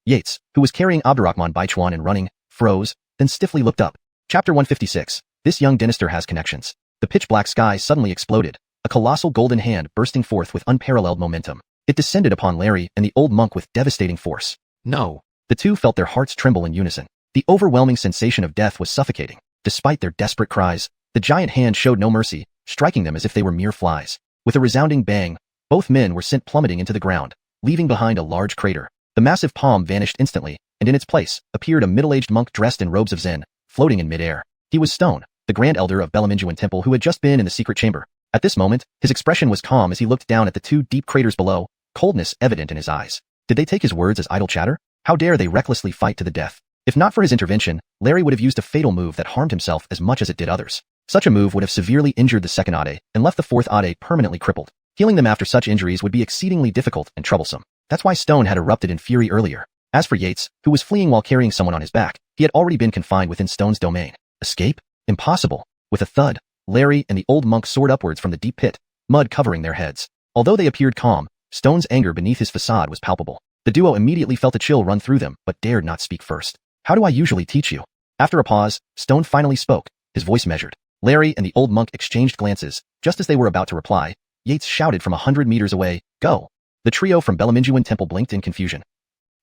Yates, who was carrying Abdurrahman Baichuan and running, froze, then stiffly looked up. Chapter 156. This young dynasty has connections. The pitch-black sky suddenly exploded, a colossal golden hand bursting forth with unparalleled momentum. It descended upon Larry and the old monk with devastating force. No. The two felt their hearts tremble in unison. The overwhelming sensation of death was suffocating. Despite their desperate cries, the giant hand showed no mercy, striking them as if they were mere flies. With a resounding bang, both men were sent plummeting into the ground, leaving behind a large crater. The massive palm vanished instantly, and in its place appeared a middle-aged monk dressed in robes of Zen, floating in midair. He was Stone, the Grand Elder of Belloming Temple who had just been in the secret chamber. At this moment, his expression was calm as he looked down at the two deep craters below, coldness evident in his eyes. Did they take his words as idle chatter? How dare they recklessly fight to the death? If not for his intervention, Larry would have used a fatal move that harmed himself as much as it did others. Such a move would have severely injured the second Ade and left the fourth Ade permanently crippled. Healing them after such injuries would be exceedingly difficult and troublesome. That's why Stone had erupted in fury earlier. As for Yates, who was fleeing while carrying someone on his back, he had already been confined within Stone's domain. Escape? Impossible. With a thud, Larry and the old monk soared upwards from the deep pit, mud covering their heads. Although they appeared calm, Stone's anger beneath his facade was palpable. The duo immediately felt a chill run through them, but dared not speak first. How do I usually teach you? After a pause, Stone finally spoke, his voice measured. Larry and the old monk exchanged glances. Just as they were about to reply, Yates shouted from 100 meters away, "Go!" The trio from Belaminjuan Temple blinked in confusion.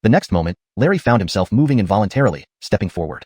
The next moment, Larry found himself moving involuntarily, stepping forward.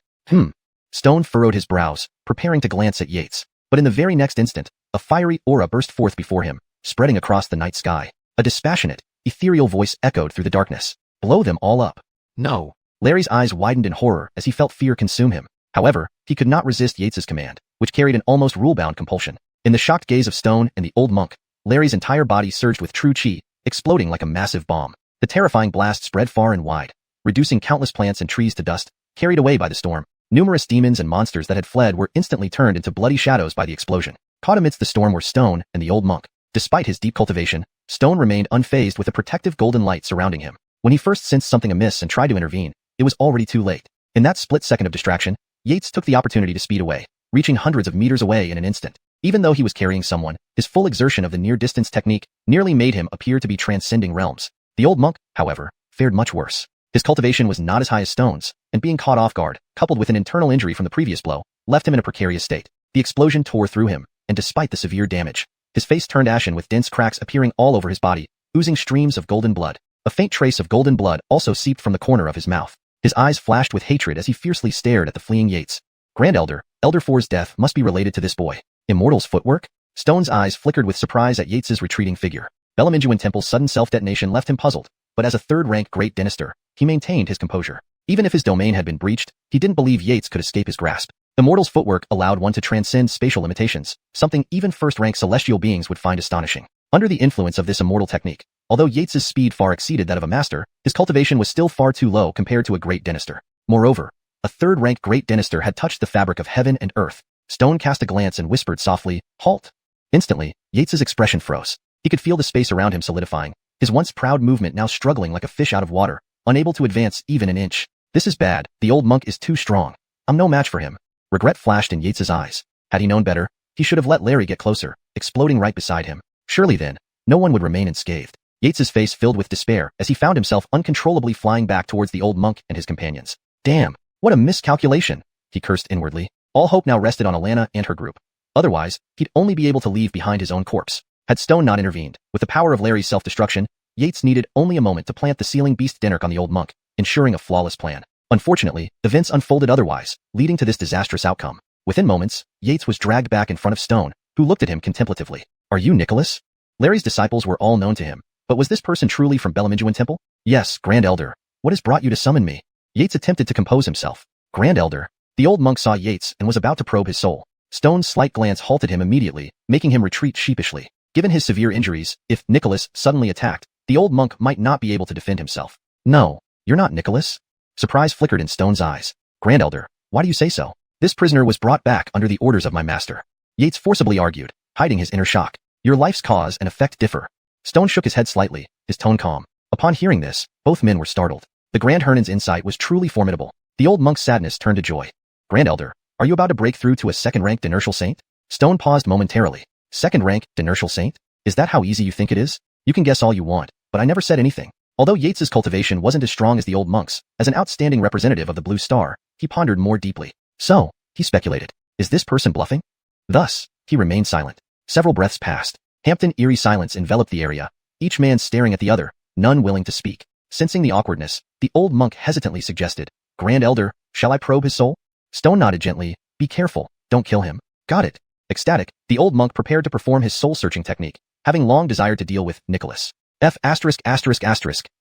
Stone furrowed his brows, preparing to glance at Yates. But in the very next instant, a fiery aura burst forth before him, spreading across the night sky. A dispassionate, ethereal voice echoed through the darkness. "Blow them all up." No. Larry's eyes widened in horror as he felt fear consume him. However, he could not resist Yates's command, which carried an almost rule-bound compulsion. In the shocked gaze of Stone and the old monk, Larry's entire body surged with true qi, exploding like a massive bomb. The terrifying blast spread far and wide, reducing countless plants and trees to dust, carried away by the storm. Numerous demons and monsters that had fled were instantly turned into bloody shadows by the explosion. Caught amidst the storm were Stone and the old monk. Despite his deep cultivation, Stone remained unfazed with a protective golden light surrounding him. When he first sensed something amiss and tried to intervene, it was already too late. In that split second of distraction, Yates took the opportunity to speed away, reaching hundreds of meters away in an instant. Even though he was carrying someone, his full exertion of the near-distance technique nearly made him appear to be transcending realms. The old monk, however, fared much worse. His cultivation was not as high as Stone's, and being caught off guard, coupled with an internal injury from the previous blow, left him in a precarious state. The explosion tore through him, and despite the severe damage, his face turned ashen with dense cracks appearing all over his body, oozing streams of golden blood. A faint trace of golden blood also seeped from the corner of his mouth. His eyes flashed with hatred as he fiercely stared at the fleeing Yates. Grand Elder, Elder Four's death must be related to this boy. Immortal's footwork? Stone's eyes flickered with surprise at Yates's retreating figure. Belaminjuan Temple's sudden self-detonation left him puzzled, but as a third-rank Great Dynastor, he maintained his composure. Even if his domain had been breached, he didn't believe Yates could escape his grasp. Immortal's footwork allowed one to transcend spatial limitations, something even first-rank celestial beings would find astonishing. Under the influence of this immortal technique, although Yates's speed far exceeded that of a master, his cultivation was still far too low compared to a Great Dynastor. Moreover, a third-rank Great Dynastor had touched the fabric of heaven and earth. Stone cast a glance and whispered softly, "Halt!" Instantly, Yates's expression froze. He could feel the space around him solidifying, his once proud movement now struggling like a fish out of water, unable to advance even an inch. "This is bad. The old monk is too strong. I'm no match for him." Regret flashed in Yates's eyes. Had he known better, he should have let Larry get closer, exploding right beside him. Surely then, no one would remain unscathed. Yates's face filled with despair as he found himself uncontrollably flying back towards the old monk and his companions. Damn, what a miscalculation, he cursed inwardly. All hope now rested on Alana and her group. Otherwise, he'd only be able to leave behind his own corpse. Had Stone not intervened, with the power of Larry's self-destruction, Yates needed only a moment to plant the sealing beast dinnerk on the old monk, ensuring a flawless plan. Unfortunately, events unfolded otherwise, leading to this disastrous outcome. Within moments, Yates was dragged back in front of Stone, who looked at him contemplatively. "Are you Nicholas?" Larry's disciples were all known to him, but was this person truly from Belaminjuan Temple? "Yes, Grand Elder. What has brought you to summon me?" Yates attempted to compose himself. "Grand Elder." The old monk saw Yates and was about to probe his soul. Stone's slight glance halted him immediately, making him retreat sheepishly. Given his severe injuries, if Nicholas suddenly attacked, the old monk might not be able to defend himself. "No, you're not Nicholas." Surprise flickered in Stone's eyes. "Grand Elder, why do you say so? This prisoner was brought back under the orders of my master." Yates forcibly argued, hiding his inner shock. "Your life's cause and effect differ." Stone shook his head slightly, his tone calm. Upon hearing this, both men were startled. The Grand Hernan's insight was truly formidable. The old monk's sadness turned to joy. "Grand Elder, are you about to break through to a second-rank Dinertial Saint?" Stone paused momentarily. "Second-rank Dinertial Saint? Is that how easy you think it is? You can guess all you want, but I never said anything." Although Yates's cultivation wasn't as strong as the old monk's, as an outstanding representative of the Blue Star, he pondered more deeply. "So," he speculated, "is this person bluffing?" Thus, he remained silent. Several breaths passed. Hampton eerie silence enveloped the area, each man staring at the other, none willing to speak. Sensing the awkwardness, the old monk hesitantly suggested, "Grand Elder, shall I probe his soul?" Stone nodded gently. "Be careful, don't kill him." "Got it." Ecstatic, the old monk prepared to perform his soul-searching technique, having long desired to deal with Nicholas.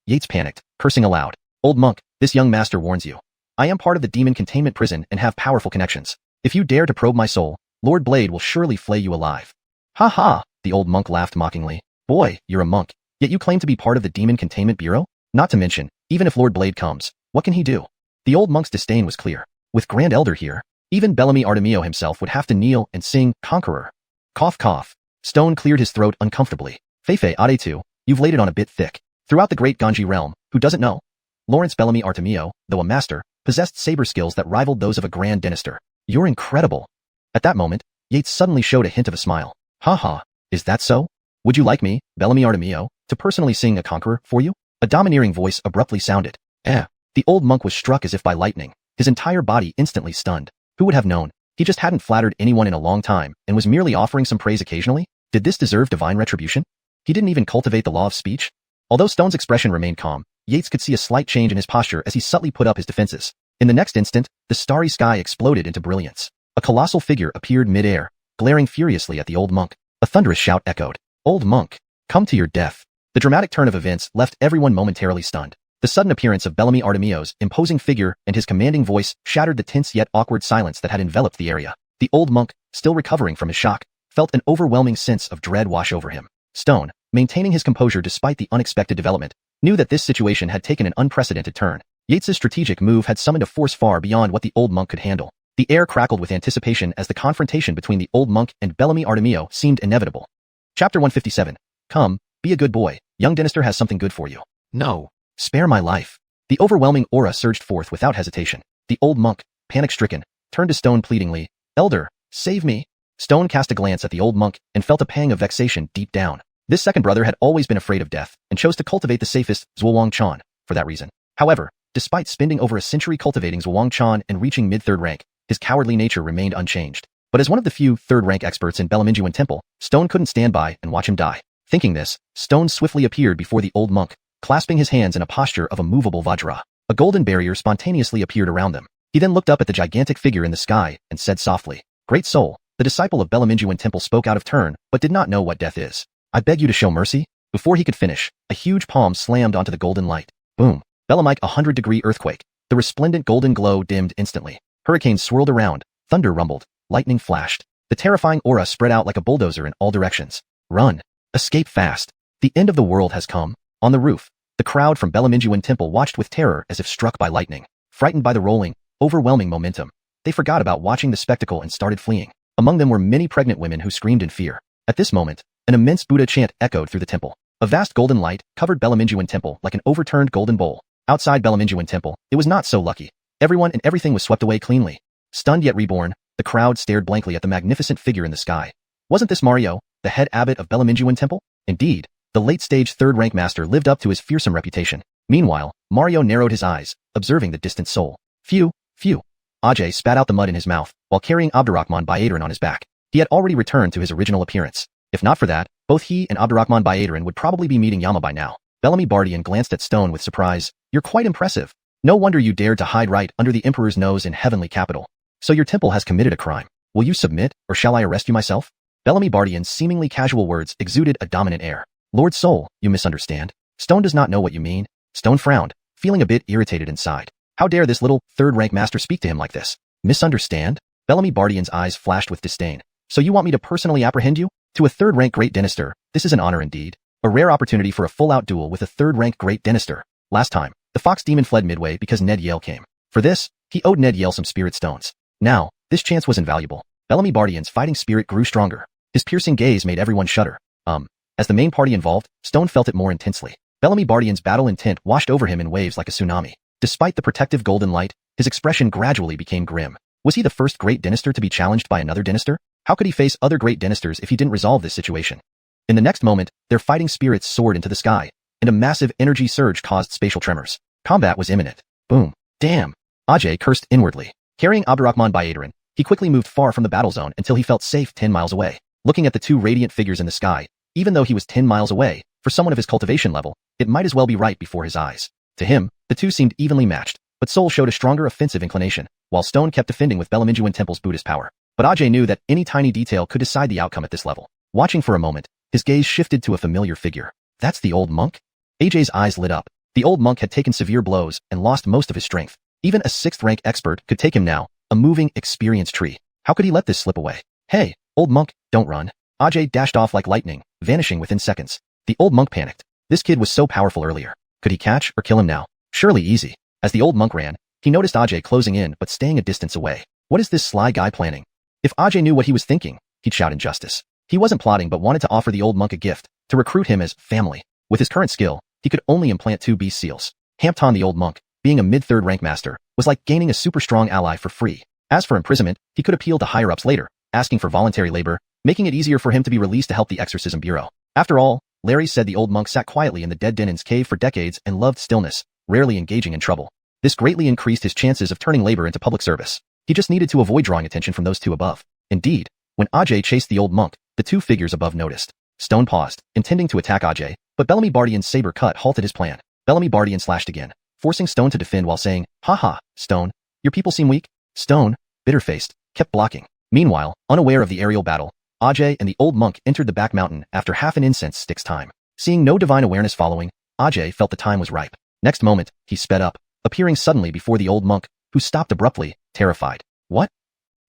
Yates panicked, cursing aloud. "Old monk, this young master warns you. I am part of the demon containment prison and have powerful connections. If you dare to probe my soul, Lord Blade will surely flay you alive." "Ha ha," the old monk laughed mockingly. "Boy, you're a monk. Yet you claim to be part of the Demon Containment Bureau? Not to mention, even if Lord Blade comes, what can he do? The old monk's disdain was clear. With Grand Elder here, even Bellamy Artemio himself would have to kneel and sing Conqueror. Cough cough. Stone cleared his throat uncomfortably. Feifei Adetu, you've laid it on a bit thick. Throughout the great Ganji realm, who doesn't know? Lawrence Bellamy Artemio, though a master, possessed saber skills that rivaled those of a grand dynastor. You're incredible. At that moment, Yates suddenly showed a hint of a smile. Ha, is that so? Would you like me, Bellamy Artemio, to personally sing a conqueror for you? A domineering voice abruptly sounded. The old monk was struck as if by lightning, his entire body instantly stunned. Who would have known? He just hadn't flattered anyone in a long time and was merely offering some praise occasionally? Did this deserve divine retribution? He didn't even cultivate the law of speech? Although Stone's expression remained calm, Yates could see a slight change in his posture as he subtly put up his defenses. In the next instant, the starry sky exploded into brilliance. A colossal figure appeared mid-air, glaring furiously at the old monk. A thunderous shout echoed. Old monk, come to your death. The dramatic turn of events left everyone momentarily stunned. The sudden appearance of Bellamy Artemio's imposing figure and his commanding voice shattered the tense yet awkward silence that had enveloped the area. The old monk, still recovering from his shock, felt an overwhelming sense of dread wash over him. Stone, maintaining his composure despite the unexpected development, knew that this situation had taken an unprecedented turn. Yates's strategic move had summoned a force far beyond what the old monk could handle. The air crackled with anticipation as the confrontation between the old monk and Bellamy Artemio seemed inevitable. Chapter 157. Come, be a good boy. Young Dynastor has something good for you. No. Spare my life. The overwhelming aura surged forth without hesitation. The old monk, panic-stricken, turned to Stone pleadingly. Elder, save me. Stone cast a glance at the old monk and felt a pang of vexation deep down. This second brother had always been afraid of death and chose to cultivate the safest Zhuoang Chan for that reason. However, despite spending over a century cultivating Zhuoang Chan and reaching mid-third rank, his cowardly nature remained unchanged. But as one of the few third-rank experts in Bellamy Temple, Stone couldn't stand by and watch him die. Thinking this, Stone swiftly appeared before the old monk, clasping his hands in a posture of a movable vajra. A golden barrier spontaneously appeared around them. He then looked up at the gigantic figure in the sky and said softly, Great soul, the disciple of Bellamy Temple spoke out of turn but did not know what death is. I beg you to show mercy. Before he could finish, a huge palm slammed onto the golden light. Boom. Bellamike 100-degree earthquake. The resplendent golden glow dimmed instantly. Hurricanes swirled around, thunder rumbled, lightning flashed. The terrifying aura spread out like a bulldozer in all directions. Run. Escape fast. The end of the world has come. On the roof, the crowd from Bellamy Temple watched with terror as if struck by lightning. Frightened by the rolling, overwhelming momentum, they forgot about watching the spectacle and started fleeing. Among them were many pregnant women who screamed in fear. At this moment, an immense Buddha chant echoed through the temple. A vast golden light covered Bellamy Temple like an overturned golden bowl. Outside Bellamy Temple, it was not so lucky. Everyone and everything was swept away cleanly. Stunned yet reborn, the crowd stared blankly at the magnificent figure in the sky. Wasn't this Mario, the head abbot of Bellamy Temple? Indeed, the late-stage third-rank master lived up to his fearsome reputation. Meanwhile, Mario narrowed his eyes, observing the distant soul. Phew. Ajay spat out the mud in his mouth, while carrying Abdurrahman Bayadaran on his back. He had already returned to his original appearance. If not for that, both he and Abdurrahman Bayadaran would probably be meeting Yama by now. Bellamy Bardian glanced at Stone with surprise. You're quite impressive. No wonder you dared to hide right under the Emperor's nose in heavenly capital. So your temple has committed a crime. Will you submit, or shall I arrest you myself? Bellamy Bardian's seemingly casual words exuded a dominant air. Lord Soul, you misunderstand. Stone does not know what you mean. Stone frowned, feeling a bit irritated inside. How dare this little third-rank master speak to him like this? Misunderstand? Bellamy Bardian's eyes flashed with disdain. So you want me to personally apprehend you? To a third-rank Great Dynastor, this is an honor indeed. A rare opportunity for a full-out duel with a third-rank Great Dynastor. Last time, the Fox Demon fled midway because Ned Yale came. For this, he owed Ned Yale some spirit stones. Now, this chance was invaluable. Bellamy Bardian's fighting spirit grew stronger. His piercing gaze made everyone shudder. As the main party involved, Stone felt it more intensely. Bellamy Bardian's battle intent washed over him in waves like a tsunami. Despite the protective golden light, his expression gradually became grim. Was he the first Great Dynastor to be challenged by another Dynastor? How could he face other Great Dynastors if he didn't resolve this situation? In the next moment, their fighting spirits soared into the sky, and a massive energy surge caused spatial tremors. Combat was imminent. Boom. Damn. Ajay cursed inwardly. Carrying Abdurrahman Bayadaran, he quickly moved far from the battle zone until he felt safe 10 miles away. Looking at the two radiant figures in the sky, even though he was 10 miles away, for someone of his cultivation level, it might as well be right before his eyes. To him, the two seemed evenly matched, but Soul showed a stronger offensive inclination, while Stone kept defending with Bellamy Temple's Buddhist power. But Ajay knew that any tiny detail could decide the outcome at this level. Watching for a moment, his gaze shifted to a familiar figure. That's the old monk? Ajay's eyes lit up. The old monk had taken severe blows and lost most of his strength. Even a 6th-rank expert could take him now, a moving, experienced tree. How could he let this slip away? Hey, old monk, don't run. Ajay dashed off like lightning, vanishing within seconds. The old monk panicked. This kid was so powerful earlier. Could he catch or kill him now? Surely easy. As the old monk ran, he noticed Ajay closing in but staying a distance away. What is this sly guy planning? If Ajay knew what he was thinking, he'd shout injustice. He wasn't plotting but wanted to offer the old monk a gift, to recruit him as family. With his current skill, he could only implant 2 beast seals. Hampton the old monk, being a mid-third rank master, was like gaining a super strong ally for free. As for imprisonment, he could appeal to higher-ups later, asking for voluntary labor, making it easier for him to be released to help the exorcism bureau. After all, Larry said the old monk sat quietly in the dead Dinin's cave for decades and loved stillness, rarely engaging in trouble. This greatly increased his chances of turning labor into public service. He just needed to avoid drawing attention from those 2 above. Indeed, when Ajay chased the old monk, the 2 figures above noticed. Stone paused, intending to attack Ajay, but Bellamy Bardian's saber cut halted his plan. Bellamy Bardian slashed again, forcing Stone to defend while saying, "Haha, Stone, your people seem weak." Stone, bitter-faced, kept blocking. Meanwhile, unaware of the aerial battle, Ajay and the old monk entered the back mountain after half an incense stick's time. Seeing no divine awareness following, Ajay felt the time was ripe. Next moment, he sped up, appearing suddenly before the old monk, who stopped abruptly, terrified. "What?"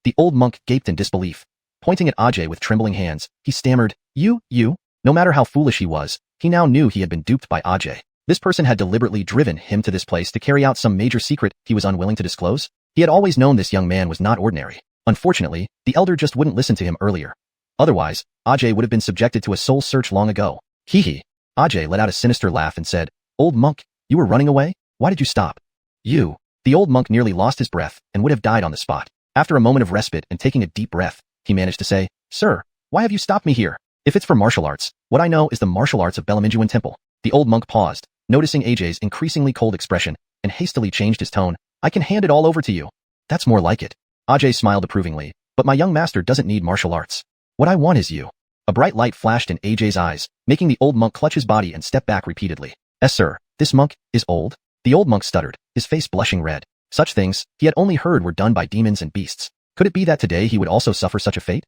The old monk gaped in disbelief. Pointing at Ajay with trembling hands, he stammered, You? No matter how foolish he was, he now knew he had been duped by Ajay. This person had deliberately driven him to this place to carry out some major secret he was unwilling to disclose. He had always known this young man was not ordinary. Unfortunately, the elder just wouldn't listen to him earlier. Otherwise, Ajay would have been subjected to a soul search long ago. Hee. Ajay let out a sinister laugh and said, "Old monk, you were running away? Why did you stop?" "You." The old monk nearly lost his breath and would have died on the spot. After a moment of respite and taking a deep breath, he managed to say, "Sir, why have you stopped me here? If it's for martial arts, what I know is the martial arts of Belaminjuan Temple." The old monk paused, noticing Ajay's increasingly cold expression, and hastily changed his tone. "I can hand it all over to you." "That's more like it." Ajay smiled approvingly, "But my young master doesn't need martial arts. What I want is you." A bright light flashed in Ajay's eyes, making the old monk clutch his body and step back repeatedly. "Yes, sir, this monk is old." The old monk stuttered, his face blushing red. Such things, he had only heard were done by demons and beasts. Could it be that today he would also suffer such a fate?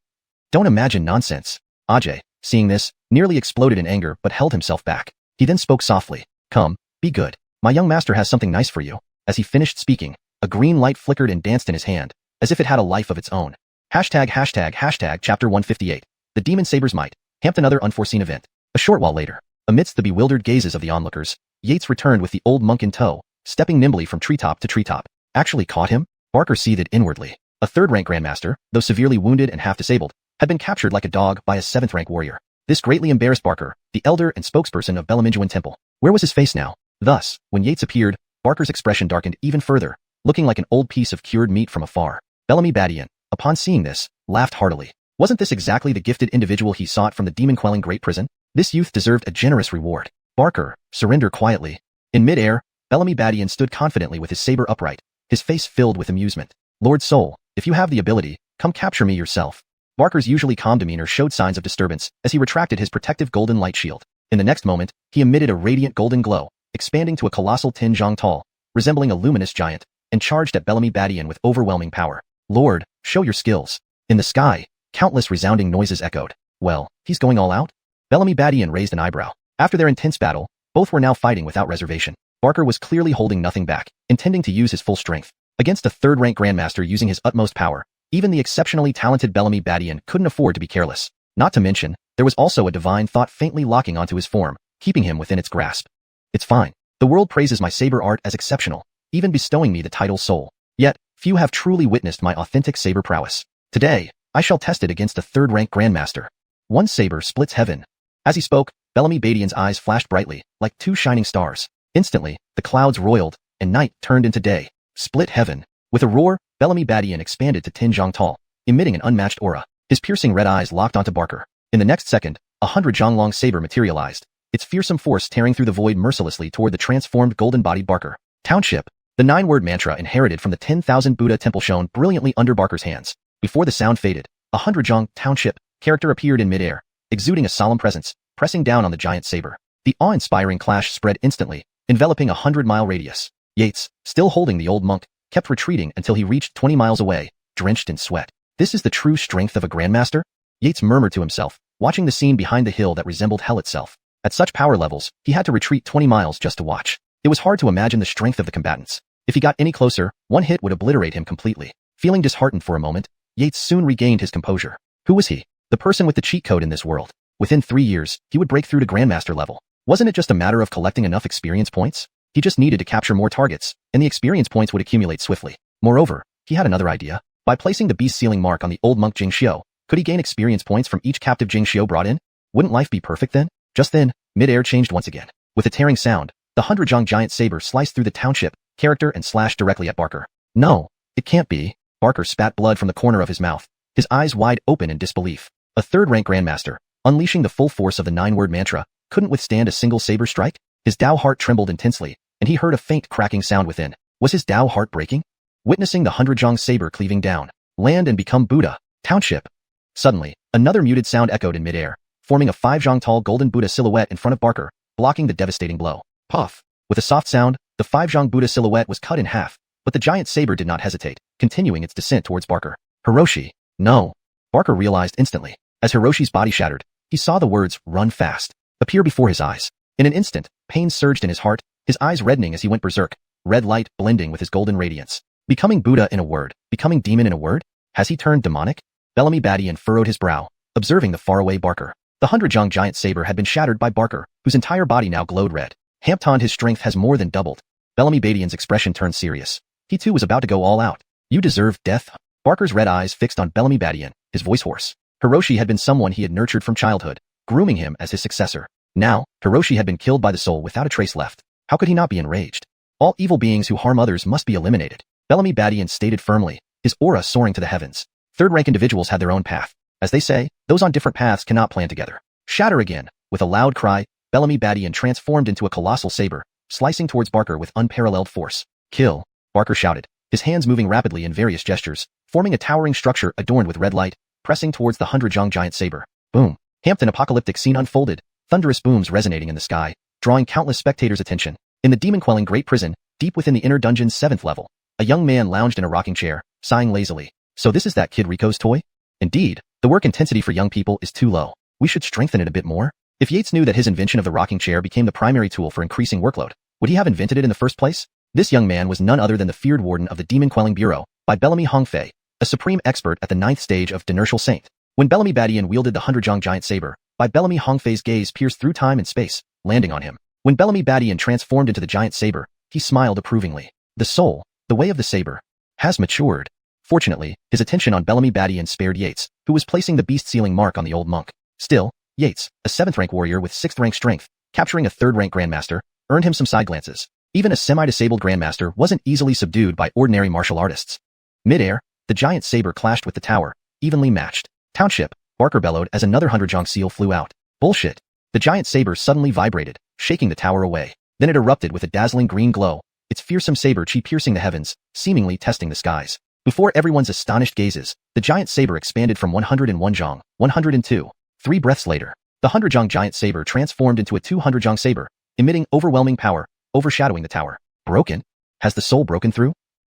"Don't imagine nonsense." Ajay, seeing this, nearly exploded in anger but held himself back. He then spoke softly, "Come, be good. My young master has something nice for you." As he finished speaking, a green light flickered and danced in his hand, as if it had a life of its own. Hashtag Chapter 158. The Demon Saber's Might. Hampton. Another unforeseen event. A short while later, amidst the bewildered gazes of the onlookers, Yates returned with the old monk in tow, stepping nimbly from treetop to treetop. "Actually caught him?" Barker seethed inwardly. A third-rank grandmaster, though severely wounded and half-disabled, had been captured like a dog by a 7th-rank warrior. This greatly embarrassed Barker, the elder and spokesperson of Belaminjuan Temple. Where was his face now? Thus, when Yates appeared, Barker's expression darkened even further, looking like an old piece of cured meat from afar. Bellamy Bardian, upon seeing this, laughed heartily. Wasn't this exactly the gifted individual he sought from the demon-quelling great prison? This youth deserved a generous reward. Barker, surrender quietly. In mid-air, Bellamy Bardian stood confidently with his saber upright, his face filled with amusement. "Lord Soul, if you have the ability, come capture me yourself." Barker's usually calm demeanor showed signs of disturbance as he retracted his protective golden light shield. In the next moment, he emitted a radiant golden glow, expanding to a colossal 10 zhang tall, resembling a luminous giant, and charged at Bellamy Bardian with overwhelming power. "Lord, show your skills." In the sky, countless resounding noises echoed. "Well, he's going all out?" Bellamy Bardian raised an eyebrow. After their intense battle, both were now fighting without reservation. Barker was clearly holding nothing back, intending to use his full strength. Against a third-rank grandmaster using his utmost power, even the exceptionally talented Bellamy Bardian couldn't afford to be careless. Not to mention, there was also a divine thought faintly locking onto his form, keeping him within its grasp. "It's fine. The world praises my saber art as exceptional, even bestowing me the title Soul. Yet, few have truly witnessed my authentic saber prowess. Today, I shall test it against a third-rank grandmaster. One saber splits heaven." As he spoke, Bellamy Bardian's eyes flashed brightly, like 2 shining stars. Instantly, the clouds roiled, and night turned into day. Split heaven. With a roar, Bellamy Bardian expanded to 10 zhang tall, emitting an unmatched aura. His piercing red eyes locked onto Barker. In the next second, a 100 zhang long saber materialized, its fearsome force tearing through the void mercilessly toward the transformed golden-bodied Barker. Township. The 9-word mantra inherited from the 10,000 Buddha temple shone brilliantly under Barker's hands. Before the sound faded, a 100 zhang township character appeared in midair, exuding a solemn presence, pressing down on the giant saber. The awe-inspiring clash spread instantly, enveloping a 100-mile radius. Yates, still holding the old monk, kept retreating until he reached 20 miles away, drenched in sweat. "This is the true strength of a grandmaster?" Yates murmured to himself, watching the scene behind the hill that resembled hell itself. At such power levels, he had to retreat 20 miles just to watch. It was hard to imagine the strength of the combatants. If he got any closer, one hit would obliterate him completely. Feeling disheartened for a moment, Yates soon regained his composure. Who was he? The person with the cheat code in this world. Within 3 years, he would break through to grandmaster level. Wasn't it just a matter of collecting enough experience points? He just needed to capture more targets, and the experience points would accumulate swiftly. Moreover, he had another idea. By placing the beast sealing mark on the old monk Xianxia, could he gain experience points from each captive Xianxia brought in? Wouldn't life be perfect then? Just then, mid-air changed once again. With a tearing sound, the 100-jong giant saber sliced through the township character and slashed directly at Barker. No, it can't be. Barker spat blood from the corner of his mouth, his eyes wide open in disbelief. A third-rank grandmaster, unleashing the full force of the 9-word mantra, couldn't withstand a single saber strike? His Dao heart trembled intensely, and he heard a faint cracking sound within. Was his Dao heart breaking? Witnessing the 100-jong saber cleaving down, land and become Buddha, township. Suddenly, another muted sound echoed in midair, forming a 5-jong tall golden Buddha silhouette in front of Barker, blocking the devastating blow. Puff! With a soft sound, the 5-jong Buddha silhouette was cut in half, but the giant saber did not hesitate, continuing its descent towards Barker. Hiroshi! No! Barker realized instantly. As Hiroshi's body shattered, he saw the words, "Run fast," appear before his eyes. In an instant, pain surged in his heart, his eyes reddening as he went berserk, red light blending with his golden radiance. Becoming Buddha in a word, becoming demon in a word? Has he turned demonic? Bellamy Badian furrowed his brow, observing the faraway Barker. The 100-jong giant saber had been shattered by Barker, whose entire body now glowed red. Hampton, his strength has more than doubled. Bellamy Badian's expression turned serious. He too was about to go all out. You deserve death. Barker's red eyes fixed on Bellamy Badian, his voice hoarse. Hiroshi had been someone he had nurtured from childhood, grooming him as his successor. Now, Hiroshi had been killed by the soul without a trace left. How could he not be enraged? All evil beings who harm others must be eliminated. Bellamy Badian stated firmly, his aura soaring to the heavens. Third-rank individuals had their own path. As they say, those on different paths cannot plan together. Shatter again. With a loud cry, Bellamy Badian transformed into a colossal saber, slicing towards Barker with unparalleled force. Kill! Barker shouted, his hands moving rapidly in various gestures, forming a towering structure adorned with red light, pressing towards the 100-jong giant saber. Boom! Hampton apocalyptic scene unfolded, thunderous booms resonating in the sky, drawing countless spectators' attention. In the demon-quelling great prison, deep within the inner dungeon's 7th level, a young man lounged in a rocking chair, sighing lazily. So this is that kid Rico's toy? Indeed, the work intensity for young people is too low. We should strengthen it a bit more. If Yates knew that his invention of the rocking chair became the primary tool for increasing workload, would he have invented it in the first place? This young man was none other than the feared warden of the Demon Quelling Bureau, by Bellamy Hongfei, a supreme expert at the 9th stage of Dinertial Saint. When Bellamy Badian wielded the 100-jong giant saber, by Bellamy Hongfei's gaze pierced through time and space, landing on him. When Bellamy Badian transformed into the giant saber, he smiled approvingly. The soul, the way of the saber, has matured. Fortunately, his attention on Bellamy Badian spared Yates, who was placing the beast sealing mark on the old monk. Still, Yates, a 7th-rank warrior with 6th-rank strength, capturing a 3rd-rank grandmaster, earned him some side glances. Even a semi-disabled grandmaster wasn't easily subdued by ordinary martial artists. Mid-air, the giant saber clashed with the tower, evenly matched. Township, Barker bellowed as another 100-jong seal flew out. Bullshit. The giant saber suddenly vibrated, shaking the tower away. Then it erupted with a dazzling green glow, its fearsome saber chi piercing the heavens, seemingly testing the skies. Before everyone's astonished gazes, the giant saber expanded from 101 jong, 102. 3 breaths later, the 100-jong giant saber transformed into a 200-jong saber, emitting overwhelming power, overshadowing the tower. Broken? Has the soul broken through?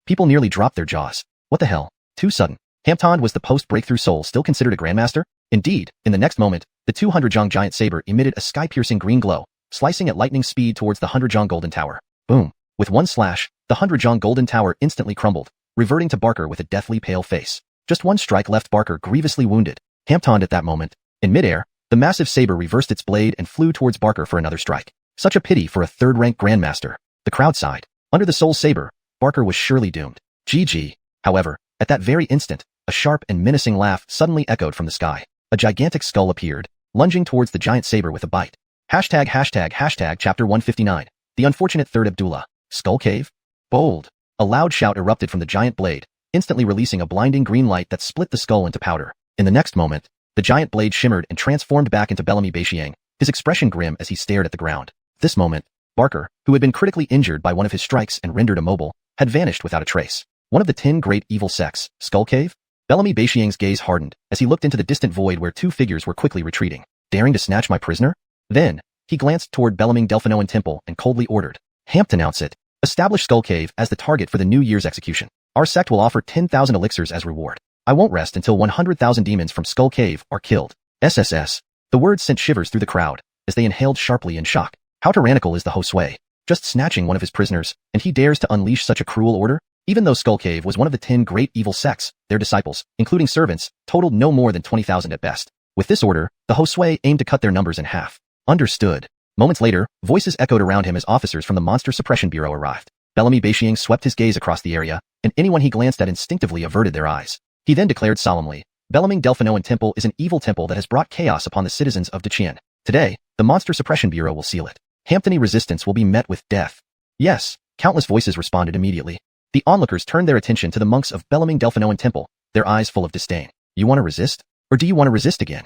People nearly dropped their jaws. What the hell? Too sudden. Hampton was the post-breakthrough soul still considered a grandmaster? Indeed, in the next moment, the 200-jong giant saber emitted a sky-piercing green glow, slicing at lightning speed towards the 100-jong golden tower. Boom. With one slash, the 100-jong golden tower instantly crumbled, reverting to Barker with a deathly pale face. Just one strike left Barker grievously wounded. Hampton at that moment. In midair, the massive saber reversed its blade and flew towards Barker for another strike. Such a pity for a 3rd-rank grandmaster. The crowd sighed. Under the soul saber, Barker was surely doomed. GG. However, at that very instant, a sharp and menacing laugh suddenly echoed from the sky. A gigantic skull appeared, lunging towards the giant saber with a bite. Hashtag chapter 159. The unfortunate 3rd Abdullah. Skull Cave? Bold. A loud shout erupted from the giant blade, instantly releasing a blinding green light that split the skull into powder. In the next moment, the giant blade shimmered and transformed back into Bellamy Beixiang, his expression grim as he stared at the ground. This moment, Barker, who had been critically injured by one of his strikes and rendered immobile, had vanished without a trace. One of the 10 great evil sects, Skull Cave? Bellamy Beixiang's gaze hardened as he looked into the distant void where 2 figures were quickly retreating. Daring to snatch my prisoner? Then, he glanced toward Bellaming Delphinoan Temple and coldly ordered, Hampton announce it. Establish Skull Cave as the target for the New Year's execution. Our sect will offer 10,000 elixirs as reward. I won't rest until 100,000 demons from Skull Cave are killed. SSS. The words sent shivers through the crowd as they inhaled sharply in shock. How tyrannical is the Josue? Just snatching one of his prisoners, and he dares to unleash such a cruel order? Even though Skull Cave was one of the 10 great evil sects, their disciples, including servants, totaled no more than 20,000 at best. With this order, the Josue aimed to cut their numbers in half. Understood. Moments later, voices echoed around him as officers from the Monster Suppression Bureau arrived. Bellamy Beixiang swept his gaze across the area, and anyone he glanced at instinctively averted their eyes. He then declared solemnly, Bellaming Delphinoan Temple is an evil temple that has brought chaos upon the citizens of Qian. Today, the Monster Suppression Bureau will seal it. Hamptony resistance will be met with death. Yes, countless voices responded immediately. The onlookers turned their attention to the monks of Bellaming Delphinoan Temple, their eyes full of disdain. You want to resist? Or do you want to resist again?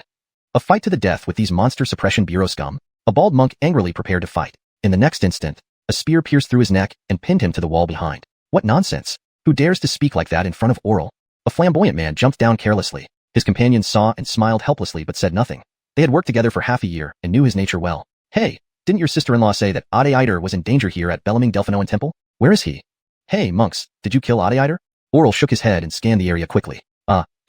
A fight to the death with these Monster Suppression Bureau scum? A bald monk angrily prepared to fight. In the next instant, a spear pierced through his neck and pinned him to the wall behind. What nonsense! Who dares to speak like that in front of Oral? A flamboyant man jumped down carelessly. His companions saw and smiled helplessly but said nothing. They had worked together for half a year and knew his nature well. Hey, didn't your sister-in-law say that Ade was in danger here at Bellaming Delphinoan Temple? Where is he? Hey, monks, did you kill Ade? Oral shook his head and scanned the area quickly.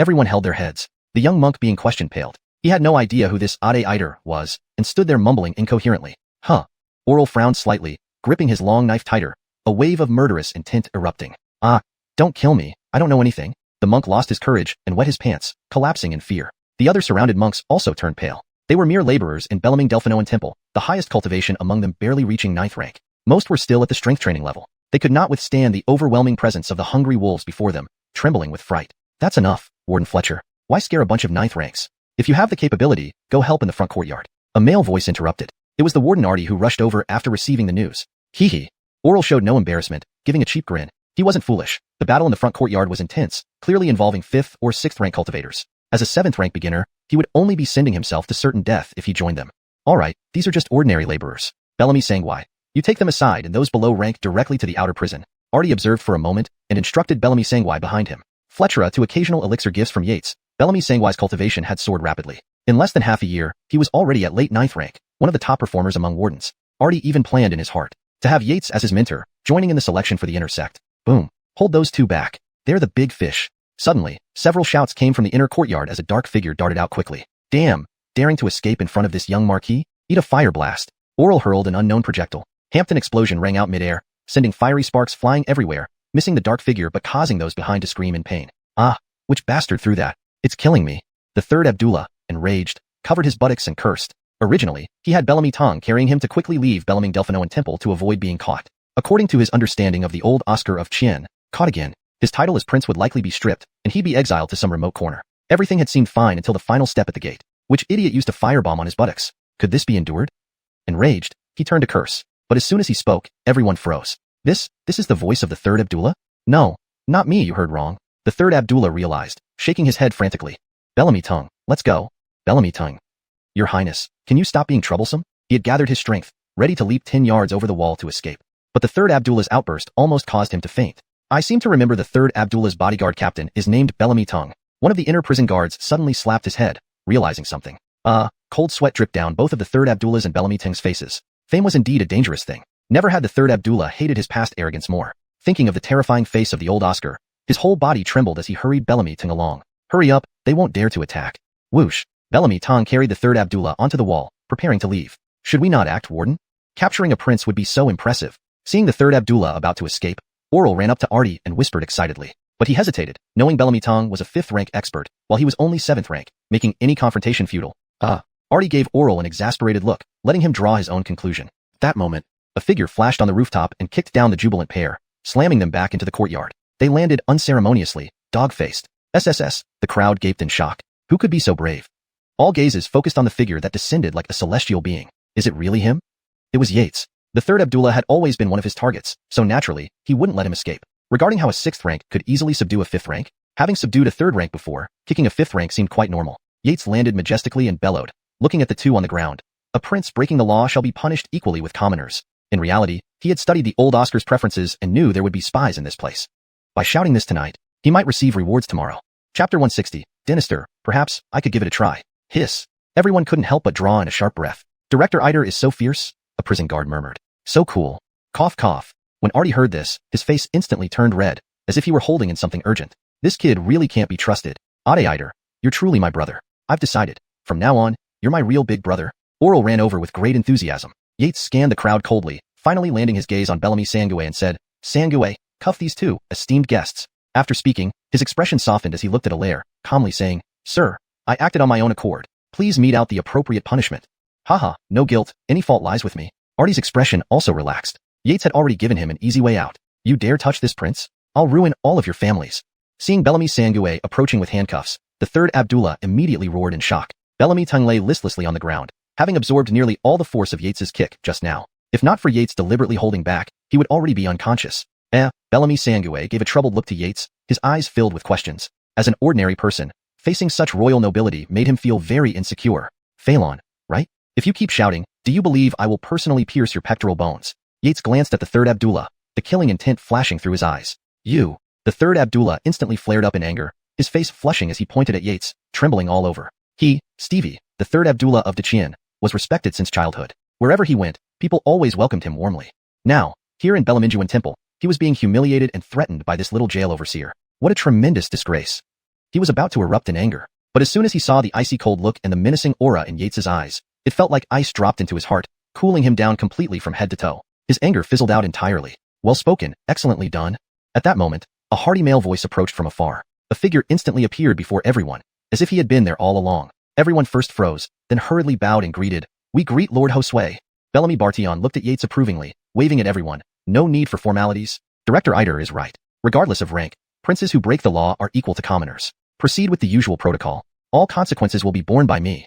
Everyone held their heads. The young monk being questioned paled. He had no idea who this Ade was, and stood there mumbling incoherently. Oral frowned slightly, gripping his long knife tighter, a wave of murderous intent erupting. Don't kill me, I don't know anything. The monk lost his courage and wet his pants, collapsing in fear. The other surrounded monks also turned pale. They were mere laborers in Bellaming Delphinoan Temple, the highest cultivation among them barely reaching 9th rank. Most were still at the strength training level. They could not withstand the overwhelming presence of the hungry wolves before them, trembling with fright. That's enough, Warden Fletcher. Why scare a bunch of 9th ranks? If you have the capability, go help in the front courtyard. A male voice interrupted. It was the Warden Artie who rushed over after receiving the news. Hee. Oral showed no embarrassment, giving a cheap grin. He wasn't foolish. The battle in the front courtyard was intense, clearly involving 5th or 6th rank cultivators. As a 7th rank beginner, he would only be sending himself to certain death if he joined them. Alright, these are just ordinary laborers. Bellamy Sangwai. You take them aside and those below rank directly to the outer prison. Artie observed for a moment and instructed Bellamy Sangwai behind him. Fletcher to occasional elixir gifts from Yates. Bellamy Sangwai's cultivation had soared rapidly. In less than half a year, he was already at late 9th rank, one of the top performers among wardens. Artie even planned in his heart to have Yates as his mentor, joining in the selection for the inner sect. Boom. Hold those two back. They're the big fish. Suddenly, several shouts came from the inner courtyard as a dark figure darted out quickly. Damn, daring to escape in front of this young marquis? Eat a fire blast. Oral hurled an unknown projectile. Hampton explosion rang out midair, sending fiery sparks flying everywhere, missing the dark figure but causing those behind to scream in pain. Which bastard threw that? It's killing me. The third Abdullah, enraged, covered his buttocks and cursed. Originally, he had Bellamy Tong carrying him to quickly leave Bellaming Delphinoan Temple to avoid being caught. According to his understanding of the old Oscar of Qian, caught again, his title as prince would likely be stripped, and he'd be exiled to some remote corner. Everything had seemed fine until the final step at the gate. Which idiot used a firebomb on his buttocks? Could this be endured? Enraged, he turned to curse, but as soon as he spoke, everyone froze. This is the voice of the third Abdullah? No, not me, you heard wrong. The third Abdullah realized, shaking his head frantically. Bellamy Tong, let's go. Bellamy Tong. Your Highness, can you stop being troublesome? He had gathered his strength, ready to leap 10 yards over the wall to escape. But the third Abdullah's outburst almost caused him to faint. I seem to remember the third Abdullah's bodyguard captain is named Bellamy Tong. One of the inner prison guards suddenly slapped his head, realizing something. Cold sweat dripped down both of the third Abdullah's and Bellamy Tong's faces. Fame was indeed a dangerous thing. Never had the third Abdullah hated his past arrogance more. Thinking of the terrifying face of the old Oscar, his whole body trembled as he hurried Bellamy Tong along. Hurry up, they won't dare to attack. Whoosh. Bellamy Tong carried the third Abdullah onto the wall, preparing to leave. Should we not act, Warden? Capturing a prince would be so impressive. Seeing the third Abdullah about to escape, Oral ran up to Artie and whispered excitedly. But he hesitated, knowing Bellamy Tong was a 5th rank expert, while he was only 7th rank, making any confrontation futile. Artie gave Oral an exasperated look, letting him draw his own conclusion. At that moment, a figure flashed on the rooftop and kicked down the jubilant pair, slamming them back into the courtyard. They landed unceremoniously, dog-faced. SSS, the crowd gaped in shock. Who could be so brave? All gazes focused on the figure that descended like a celestial being. Is it really him? It was Yates. The third Abdullah had always been one of his targets, so naturally, he wouldn't let him escape. Regarding how a 6th rank could easily subdue a 5th rank, having subdued a 3rd rank before, kicking a 5th rank seemed quite normal. Yates landed majestically and bellowed, looking at the two on the ground. A prince breaking the law shall be punished equally with commoners. In reality, he had studied the old Oscar's preferences and knew there would be spies in this place. By shouting this tonight, he might receive rewards tomorrow. Chapter 160, Dynasty, perhaps I could give it a try. Hiss. Everyone couldn't help but draw in a sharp breath. Director Eider is so fierce, a prison guard murmured. So cool. Cough cough. When Artie heard this, his face instantly turned red, as if he were holding in something urgent. This kid really can't be trusted. Ade Eider, you're truly my brother. I've decided. From now on, you're my real big brother. Oral ran over with great enthusiasm. Yates scanned the crowd coldly, finally landing his gaze on Bellamy Sangway and said, Sangway, cuff these two, esteemed guests. After speaking, his expression softened as he looked at Alaire, calmly saying, Sir, I acted on my own accord. Please mete out the appropriate punishment. Haha, no guilt, any fault lies with me. Artie's expression also relaxed. Yates had already given him an easy way out. You dare touch this prince? I'll ruin all of your families. Seeing Bellamy Sangue approaching with handcuffs, the third Abdullah immediately roared in shock. Bellamy Tung lay listlessly on the ground, having absorbed nearly all the force of Yates's kick just now. If not for Yates deliberately holding back, he would already be unconscious. Bellamy Sangue gave a troubled look to Yates, his eyes filled with questions. As an ordinary person, facing such royal nobility made him feel very insecure. Phelan, right? If you keep shouting, do you believe I will personally pierce your pectoral bones? Yates glanced at the third Abdullah, the killing intent flashing through his eyes. You. The third Abdullah instantly flared up in anger, his face flushing as he pointed at Yates, trembling all over. He, Stevie, the third Abdullah of Qian, was respected since childhood. Wherever he went, people always welcomed him warmly. Now, here in Belaminjuan Temple, he was being humiliated and threatened by this little jail overseer. What a tremendous disgrace. He was about to erupt in anger, but as soon as he saw the icy cold look and the menacing aura in Yates's eyes, it felt like ice dropped into his heart, cooling him down completely from head to toe. His anger fizzled out entirely. Well spoken, excellently done. At that moment, a hearty male voice approached from afar. A figure instantly appeared before everyone, as if he had been there all along. Everyone first froze, then hurriedly bowed and greeted. We greet Lord Josue. Bellamy Bartion looked at Yates approvingly, waving at everyone. No need for formalities. Director Eider is right. Regardless of rank, princes who break the law are equal to commoners. Proceed with the usual protocol. All consequences will be borne by me.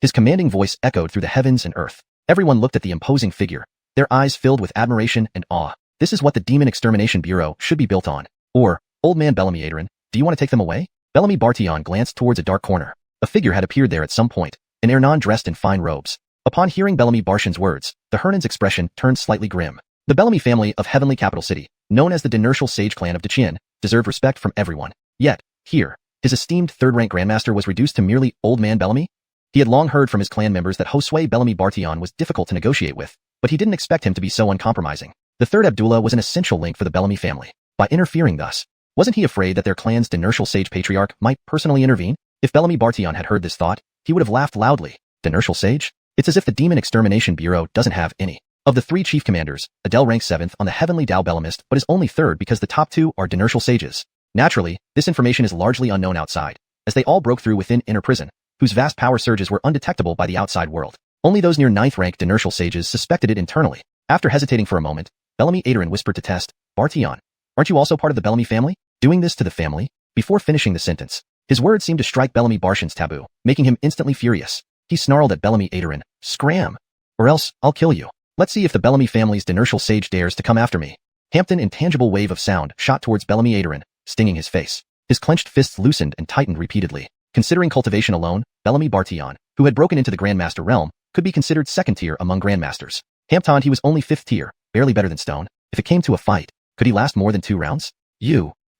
His commanding voice echoed through the heavens and earth. Everyone looked at the imposing figure, their eyes filled with admiration and awe. This is what the Demon Extermination Bureau should be built on. Or, old man Bellamy Adrian, do you want to take them away? Bellamy Bartion glanced towards a dark corner. A figure had appeared there at some point, an Ernan dressed in fine robes. Upon hearing Bellamy Bartion's words, the Hernan's expression turned slightly grim. The Bellamy family of Heavenly Capital City, known as the Dinertial Sage clan of Qian, deserved respect from everyone. Yet, here, his esteemed third-rank grandmaster was reduced to merely old man Bellamy? He had long heard from his clan members that Josue Bellamy Bartion was difficult to negotiate with, but he didn't expect him to be so uncompromising. The third Abdullah was an essential link for the Bellamy family. By interfering thus, wasn't he afraid that their clan's Dinertial Sage patriarch might personally intervene? If Bellamy Bartion had heard this thought, he would have laughed loudly. Dinertial Sage? It's as if the Demon Extermination Bureau doesn't have any. Of the three chief commanders, Adele ranks 7th on the Heavenly Dao Bellamist but is only 3rd because the top 2 are Dinertial Sages. Naturally, this information is largely unknown outside, as they all broke through within Inner Prison, whose vast power surges were undetectable by the outside world. Only those near 9th rank Dinertial Sages suspected it internally. After hesitating for a moment, Bellamy Adrian whispered to Test, Bartion, aren't you also part of the Bellamy family? Doing this to the family? Before finishing the sentence, his words seemed to strike Bellamy Bartion's taboo, making him instantly furious. He snarled at Bellamy Adrian, scram! Or else, I'll kill you. Let's see if the Bellamy family's Dinertial Sage dares to come after me. Hampton intangible wave of sound shot towards Bellamy Adrian, stinging his face. His clenched fists loosened and tightened repeatedly. Considering cultivation alone, Bellamy Bartion, who had broken into the Grandmaster realm, could be considered 2nd tier among Grandmasters. Hampton he was only 5th tier, barely better than Stone. If it came to a fight, could he last more than 2 rounds?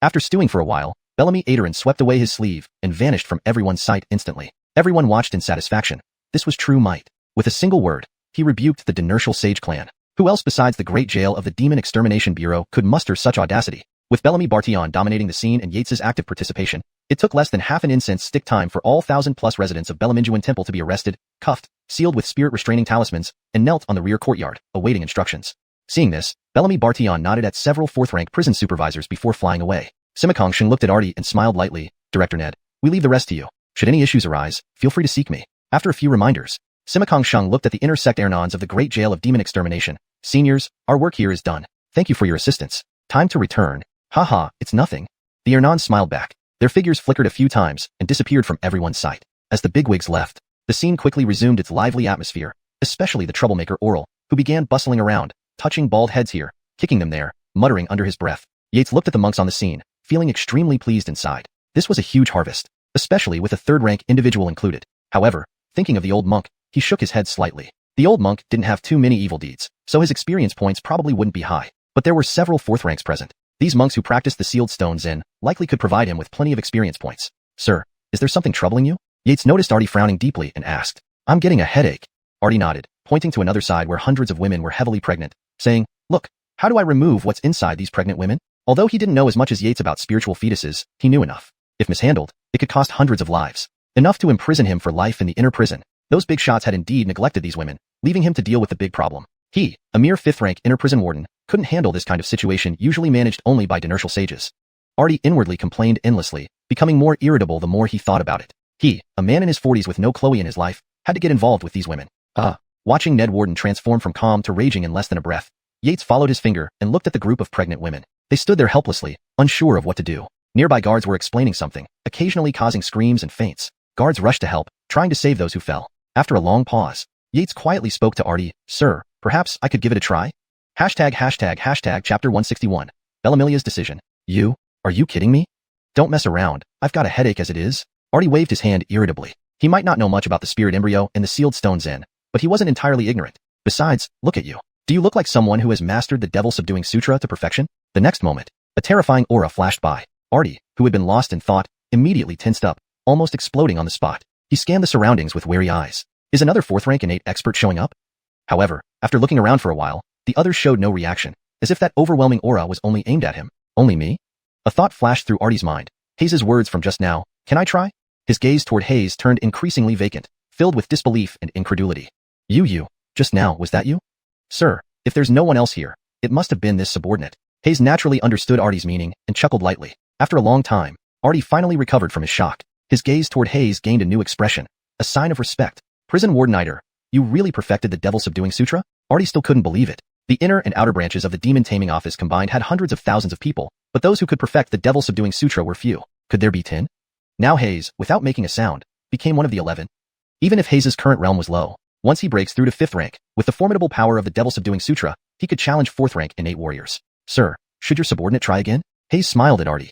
After stewing for a while, Bellamy Adrian swept away his sleeve and vanished from everyone's sight instantly. Everyone watched in satisfaction. This was true might. With a single word, he rebuked the Dinertial Sage clan. Who else besides the great jail of the Demon Extermination Bureau could muster such audacity? With Bellamy Bartion dominating the scene and Yates's active participation, it took less than half an incense stick time for all 1,000+ residents of Belaminjuan Temple to be arrested, cuffed, sealed with spirit-restraining talismans, and knelt on the rear courtyard, awaiting instructions. Seeing this, Bellamy Bartion nodded at several 4th-rank prison supervisors before flying away. Sima Sheng looked at Artie and smiled lightly. Director Ned, we leave the rest to you. Should any issues arise, feel free to seek me. After a few reminders, Sima Sheng looked at the intersect Ernans of the Great Jail of Demon Extermination. Seniors, our work here is done. Thank you for your assistance. Time to return. Haha, it's nothing. The Ernans smiled back. Their figures flickered a few times and disappeared from everyone's sight. As the bigwigs left, the scene quickly resumed its lively atmosphere, especially the troublemaker Oral, who began bustling around, touching bald heads here, kicking them there, muttering under his breath. Yates looked at the monks on the scene, feeling extremely pleased inside. This was a huge harvest, especially with a 3rd-rank individual included. However, thinking of the old monk, he shook his head slightly. The old monk didn't have too many evil deeds, so his experience points probably wouldn't be high. But there were several 4th ranks present. These monks who practiced the sealed stone Zen likely could provide him with plenty of experience points. Sir, is there something troubling you? Yates noticed Artie frowning deeply and asked. I'm getting a headache. Artie nodded, pointing to another side where hundreds of women were heavily pregnant, saying, look, how do I remove what's inside these pregnant women? Although he didn't know as much as Yates about spiritual fetuses, he knew enough. If mishandled, it could cost hundreds of lives. Enough to imprison him for life in the inner prison. Those big shots had indeed neglected these women, leaving him to deal with the big problem. He, a mere 5th-rank inner prison warden, couldn't handle this kind of situation usually managed only by Dinertial Sages. Artie inwardly complained endlessly, becoming more irritable the more he thought about it. He, a man in his 40s with no Chloe in his life, had to get involved with these women. Watching Ned Warden transform from calm to raging in less than a breath, Yates followed his finger and looked at the group of pregnant women. They stood there helplessly, unsure of what to do. Nearby guards were explaining something, occasionally causing screams and faints. Guards rushed to help, trying to save those who fell. After a long pause, Yates quietly spoke to Artie. Sir, perhaps I could give it a try? Chapter 161. Bellamilia's decision. Are you kidding me? Don't mess around, I've got a headache as it is. Artie waved his hand irritably. He might not know much about the spirit embryo and the sealed stone Zen, but he wasn't entirely ignorant. Besides, look at you. Do you look like someone who has mastered the devil-subduing sutra to perfection? The next moment, a terrifying aura flashed by. Artie, who had been lost in thought, immediately tensed up, almost exploding on the spot. He scanned the surroundings with wary eyes. Is another fourth-rank innate expert showing up? However, after looking around for a while, the others showed no reaction, as if that overwhelming aura was only aimed at him. Only me? A thought flashed through Artie's mind. Hayes' words from just now, can I try? His gaze toward Hayes turned increasingly vacant, filled with disbelief and incredulity. Just now, was that you? Sir, if there's no one else here, it must have been this subordinate. Hayes naturally understood Artie's meaning and chuckled lightly. After a long time, Artie finally recovered from his shock. His gaze toward Hayes gained a new expression, a sign of respect. Prison Wardeniter, you really perfected the devil-subduing sutra? Artie still couldn't believe it. The inner and outer branches of the demon taming office combined had hundreds of thousands of people, but those who could perfect the devil-subduing sutra were few. Could there be 10? Now Hayes, without making a sound, became one of the 11. Even if Hayes' current realm was low, once he breaks through to 5th rank, with the formidable power of the devil-subduing sutra, he could challenge 4th rank innate warriors. Sir, should your subordinate try again? Hayes smiled at Artie.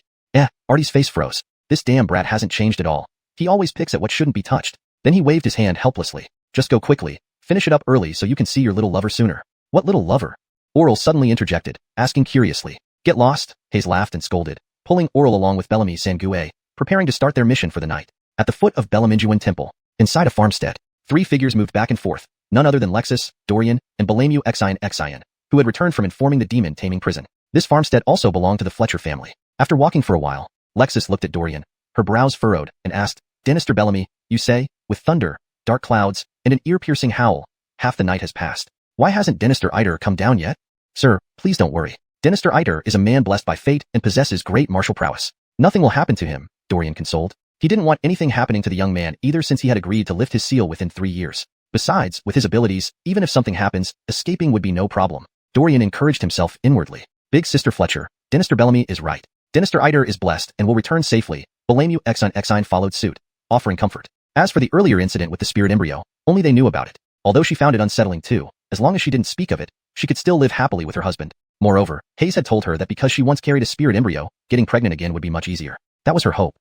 Artie's face froze. This damn brat hasn't changed at all. He always picks at what shouldn't be touched. Then he waved his hand helplessly. Just go quickly. Finish it up early so you can see your little lover sooner. What little lover? Oral suddenly interjected, asking curiously. Get lost, Hayes laughed and scolded, pulling Oral along with Bellamy Sangue, preparing to start their mission for the night. At the foot of Bellaminjuan Temple, inside a farmstead, 3 figures moved back and forth, none other than Lexus, Dorian, and Belamu Xian, who had returned from informing the demon-taming prison. This farmstead also belonged to the Fletcher family. After walking for a while, Lexus looked at Dorian, her brows furrowed, and asked, Dynasty Bellamy, you say, with thunder, dark clouds, and an ear-piercing howl, half the night has passed. Why hasn't Dynasty Iter come down yet? Sir, please don't worry. Dynasty Iter is a man blessed by fate and possesses great martial prowess. Nothing will happen to him, Dorian consoled. He didn't want anything happening to the young man either since he had agreed to lift his seal within 3 years. Besides, with his abilities, even if something happens, escaping would be no problem. Dorian encouraged himself inwardly. Big Sister Fletcher, Dynasty Bellamy is right. Dynasty Iter is blessed and will return safely. Belamu Xian followed suit, offering comfort. As for the earlier incident with the spirit embryo, only they knew about it. Although she found it unsettling too, as long as she didn't speak of it, she could still live happily with her husband. Moreover, Hayes had told her that because she once carried a spirit embryo, getting pregnant again would be much easier. That was her hope.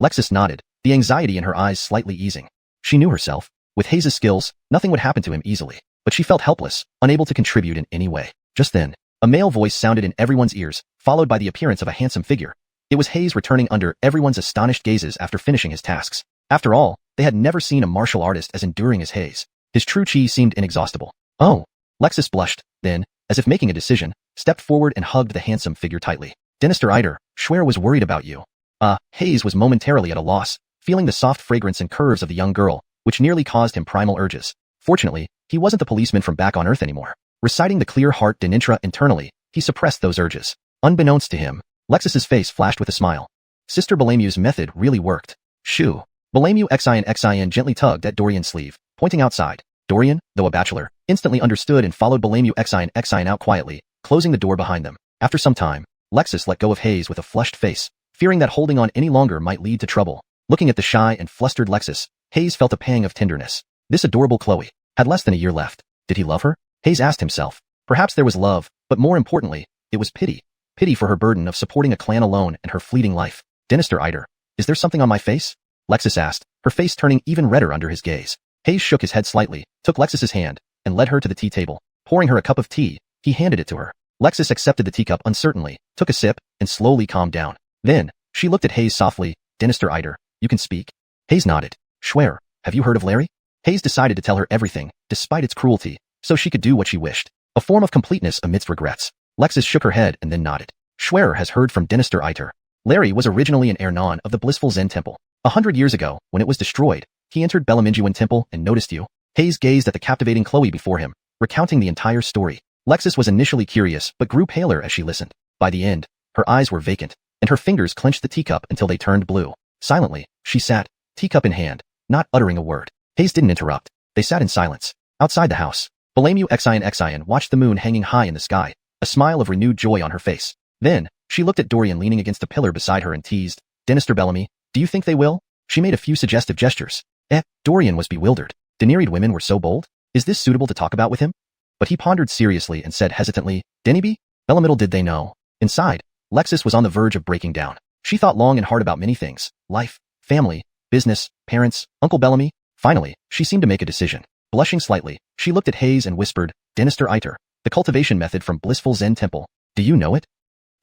Lexus nodded, the anxiety in her eyes slightly easing. She knew herself. With Hayes' skills, nothing would happen to him easily. But she felt helpless, unable to contribute in any way. Just then, a male voice sounded in everyone's ears, followed by the appearance of a handsome figure. It was Hayes returning under everyone's astonished gazes after finishing his tasks. After all, they had never seen a martial artist as enduring as Hayes. His true chi seemed inexhaustible. Oh. Lexus blushed, then, as if making a decision, stepped forward and hugged the handsome figure tightly. Dynasty Iter, Schwer was worried about you. Hayes was momentarily at a loss, feeling the soft fragrance and curves of the young girl, which nearly caused him primal urges. Fortunately, he wasn't the policeman from back on Earth anymore. Reciting the clear heart Denintra internally, he suppressed those urges. Unbeknownst to him, Lexus's face flashed with a smile. Sister Belamu's method really worked. Shoo. Belamu Xian gently tugged at Dorian's sleeve, pointing outside. Dorian, though a bachelor, instantly understood and followed Belamu Xian out quietly, closing the door behind them. After some time, Lexus let go of Hayes with a flushed face, fearing that holding on any longer might lead to trouble. Looking at the shy and flustered Lexus, Hayes felt a pang of tenderness. This adorable Chloe had less than a year left. Did he love her? Hayes asked himself. Perhaps there was love, but more importantly, it was pity. Pity for her burden of supporting a clan alone and her fleeting life. Dynasty Iter, is there something on my face? Lexus asked, her face turning even redder under his gaze. Hayes shook his head slightly, took Lexus's hand, and led her to the tea table. Pouring her a cup of tea, he handed it to her. Lexus accepted the teacup uncertainly, took a sip, and slowly calmed down. Then, she looked at Hayes softly. Dynasty Iter, you can speak? Hayes nodded. Schwer, have you heard of Larry? Hayes decided to tell her everything, despite its cruelty, so she could do what she wished. A form of completeness amidst regrets. Lexus shook her head and then nodded. Schwer has heard from Dynasty Iter. Larry was originally an heir non of the blissful Zen temple. 100 years ago, when it was destroyed, he entered Bellaminjuan Temple and noticed you. Hayes gazed at the captivating Chloe before him, recounting the entire story. Lexus was initially curious but grew paler as she listened. By the end, her eyes were vacant, and her fingers clenched the teacup until they turned blue. Silently, she sat, teacup in hand, not uttering a word. Hayes didn't interrupt. They sat in silence. Outside the house, Xian watched the moon hanging high in the sky, a smile of renewed joy on her face. Then, she looked at Dorian leaning against the pillar beside her and teased, Dynasty Bellamy, do you think they will? She made a few suggestive gestures. Dorian was bewildered. Denaried women were so bold? Is this suitable to talk about with him? But he pondered seriously and said hesitantly, Dennyby? Little did they know. Inside, Lexis was on the verge of breaking down. She thought long and hard about many things. Life, family, business, parents, Uncle Bellamy. Finally, she seemed to make a decision. Blushing slightly, she looked at Hayes and whispered, Dynasty Iter, the cultivation method from Blissful Zen Temple. Do you know it?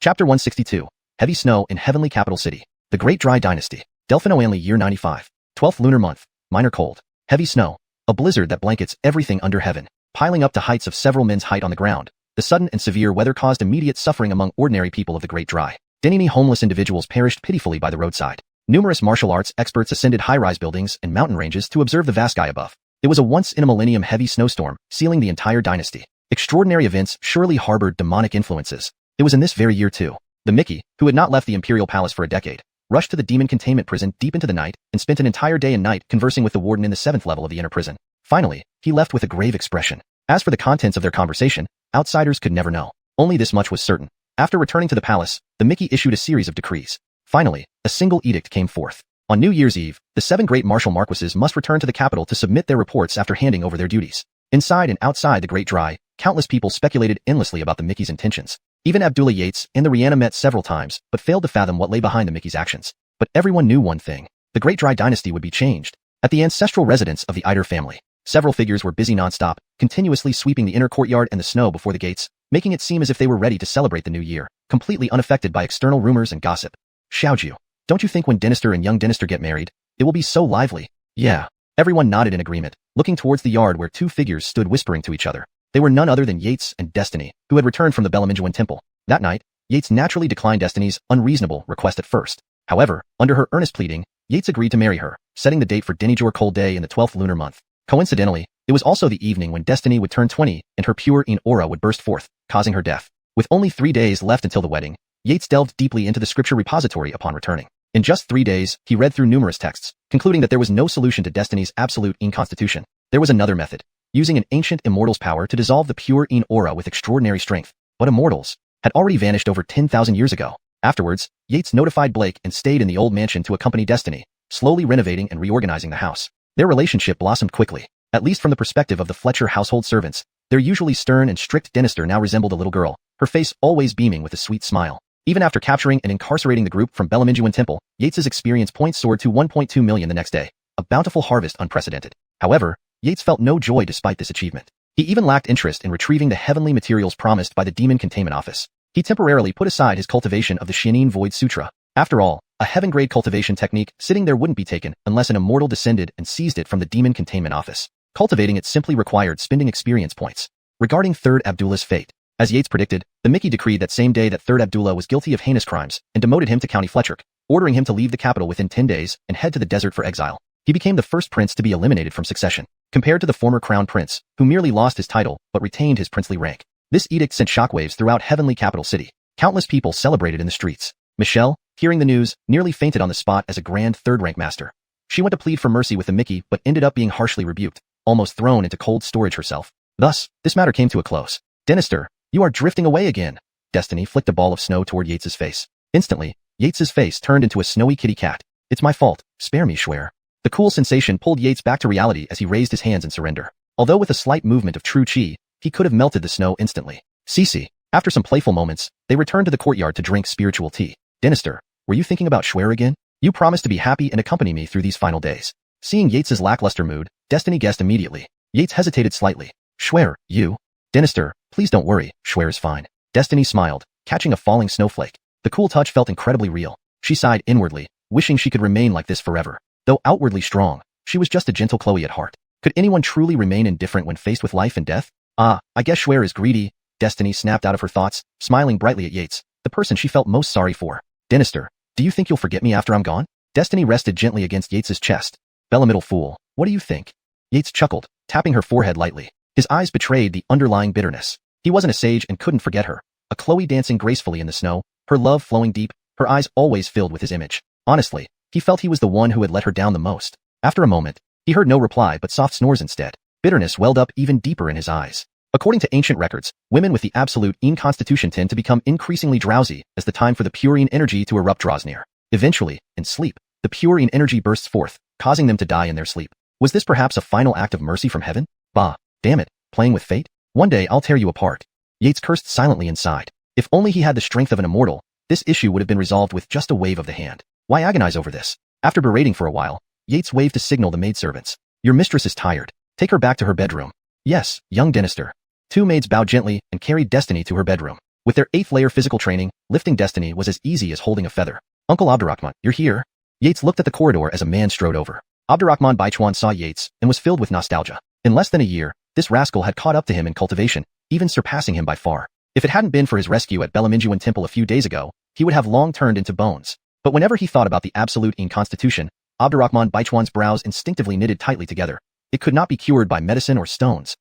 Chapter 162. Heavy Snow in Heavenly Capital City. The Great Dry Dynasty. Delphinoanli Year 95. 12th Lunar Month. Minor cold. Heavy snow. A blizzard that blankets everything under heaven. Piling up to heights of several men's height on the ground. The sudden and severe weather caused immediate suffering among ordinary people of the Great Dry. Many homeless individuals perished pitifully by the roadside. Numerous martial arts experts ascended high-rise buildings and mountain ranges to observe the vast sky above. It was a once-in-a-millennium heavy snowstorm, sealing the entire dynasty. Extraordinary events surely harbored demonic influences. It was in this very year too. The Mickey, who had not left the Imperial Palace for a decade, rushed to the demon containment prison deep into the night and spent an entire day and night conversing with the warden in the 7th level of the inner prison. Finally, he left with a grave expression. As for the contents of their conversation, outsiders could never know. Only this much was certain. After returning to the palace, the Mickey issued a series of decrees. Finally, a single edict came forth. On New Year's Eve, the 7 great martial marquises must return to the capital to submit their reports after handing over their duties. Inside and outside the Great Dry, countless people speculated endlessly about the Mickey's intentions. Even Abdullah Yates and the Rihanna met several times, but failed to fathom what lay behind the Mickey's actions. But everyone knew one thing. The Great Dry Dynasty would be changed. At the ancestral residence of the Iter family, several figures were busy non-stop, continuously sweeping the inner courtyard and the snow before the gates, making it seem as if they were ready to celebrate the new year, completely unaffected by external rumors and gossip. Xiaoju, don't you think when Dynasty and young Dynasty get married, it will be so lively? Yeah. Everyone nodded in agreement, looking towards the yard where 2 figures stood whispering to each other. They were none other than Yates and Destiny, who had returned from the Belaminjuan temple. That night, Yates naturally declined Destiny's unreasonable request at first. However, under her earnest pleading, Yates agreed to marry her, setting the date for Dinijor Cold Day in the 12th lunar month. Coincidentally, it was also the evening when Destiny would turn 20 and her pure in aura would burst forth, causing her death. With only 3 days left until the wedding, Yates delved deeply into the scripture repository upon returning. In just 3 days, he read through numerous texts, concluding that there was no solution to Destiny's absolute inconstitution. There was another method, using an ancient immortal's power to dissolve the pure in aura with extraordinary strength. But immortals had already vanished over 10,000 years ago. Afterwards, Yates notified Blake and stayed in the old mansion to accompany Destiny, slowly renovating and reorganizing the house. Their relationship blossomed quickly, at least from the perspective of the Fletcher household servants. Their usually stern and strict Dynasty now resembled a little girl, her face always beaming with a sweet smile. Even after capturing and incarcerating the group from Belaminjuan Temple, Yates's experience points soared to 1.2 million the next day, a bountiful harvest unprecedented. However, Yates felt no joy despite this achievement. He even lacked interest in retrieving the heavenly materials promised by the Demon Containment Office. He temporarily put aside his cultivation of the Qian Void Sutra. After all, a heaven-grade cultivation technique sitting there wouldn't be taken unless an immortal descended and seized it from the Demon Containment Office. Cultivating it simply required spending experience points. Regarding 3rd Abdullah's fate, as Yates predicted, the Mickey decreed that same day that 3rd Abdullah was guilty of heinous crimes and demoted him to County Fletcher, ordering him to leave the capital within 10 days and head to the desert for exile. He became the first prince to be eliminated from succession, compared to the former crown prince, who merely lost his title but retained his princely rank. This edict sent shockwaves throughout heavenly capital city. Countless people celebrated in the streets. Michelle, hearing the news, nearly fainted on the spot as a grand 3rd-rank master. She went to plead for mercy with the Mickey but ended up being harshly rebuked, almost thrown into cold storage herself. Thus, this matter came to a close. Dynasty, you are drifting away again. Destiny flicked a ball of snow toward Yates's face. Instantly, Yates's face turned into a snowy kitty cat. It's my fault, spare me, Schwer. The cool sensation pulled Yates back to reality as he raised his hands in surrender. Although with a slight movement of true chi, he could have melted the snow instantly. Cece. After some playful moments, they returned to the courtyard to drink spiritual tea. Dynasty, were you thinking about Schwer again? You promised to be happy and accompany me through these final days. Seeing Yates's lackluster mood, Destiny guessed immediately. Yates hesitated slightly. Schwer, you? Dynasty, please don't worry, Schwer is fine. Destiny smiled, catching a falling snowflake. The cool touch felt incredibly real. She sighed inwardly, wishing she could remain like this forever. Though outwardly strong, she was just a gentle Chloe at heart. Could anyone truly remain indifferent when faced with life and death? I guess Schwer is greedy. Destiny snapped out of her thoughts, smiling brightly at Yates, the person she felt most sorry for. Dynasty, do you think you'll forget me after I'm gone? Destiny rested gently against Yates's chest. Bella fool, what do you think? Yates chuckled, tapping her forehead lightly. His eyes betrayed the underlying bitterness. He wasn't a sage and couldn't forget her. A Chloe dancing gracefully in the snow, her love flowing deep, her eyes always filled with his image. Honestly, he felt he was the one who had let her down the most. After a moment, he heard no reply but soft snores instead. Bitterness welled up even deeper in his eyes. According to ancient records, women with the absolute Yin constitution tend to become increasingly drowsy as the time for the pure Yin energy to erupt draws near. Eventually, in sleep, the pure Yin energy bursts forth, causing them to die in their sleep. Was this perhaps a final act of mercy from heaven? Bah, damn it, playing with fate? One day I'll tear you apart. Yates cursed silently inside. If only he had the strength of an immortal, this issue would have been resolved with just a wave of the hand. Why agonize over this? After berating for a while, Yates waved to signal the maidservants. Your mistress is tired. Take her back to her bedroom. Yes, young Dynasty. Two maids bowed gently and carried Destiny to her bedroom. With their 8th layer physical training, lifting Destiny was as easy as holding a feather. Uncle Abdurrahman, you're here? Yates looked at the corridor as a man strode over. Abdurrahman Baichuan saw Yates and was filled with nostalgia. In less than a year, this rascal had caught up to him in cultivation, even surpassing him by far. If it hadn't been for his rescue at Belaminjuan Temple a few days ago, he would have long turned into bones. But whenever he thought about the absolute Yin constitution, Abdurrahman Baichuan's brows instinctively knitted tightly together. It could not be cured by medicine or stones.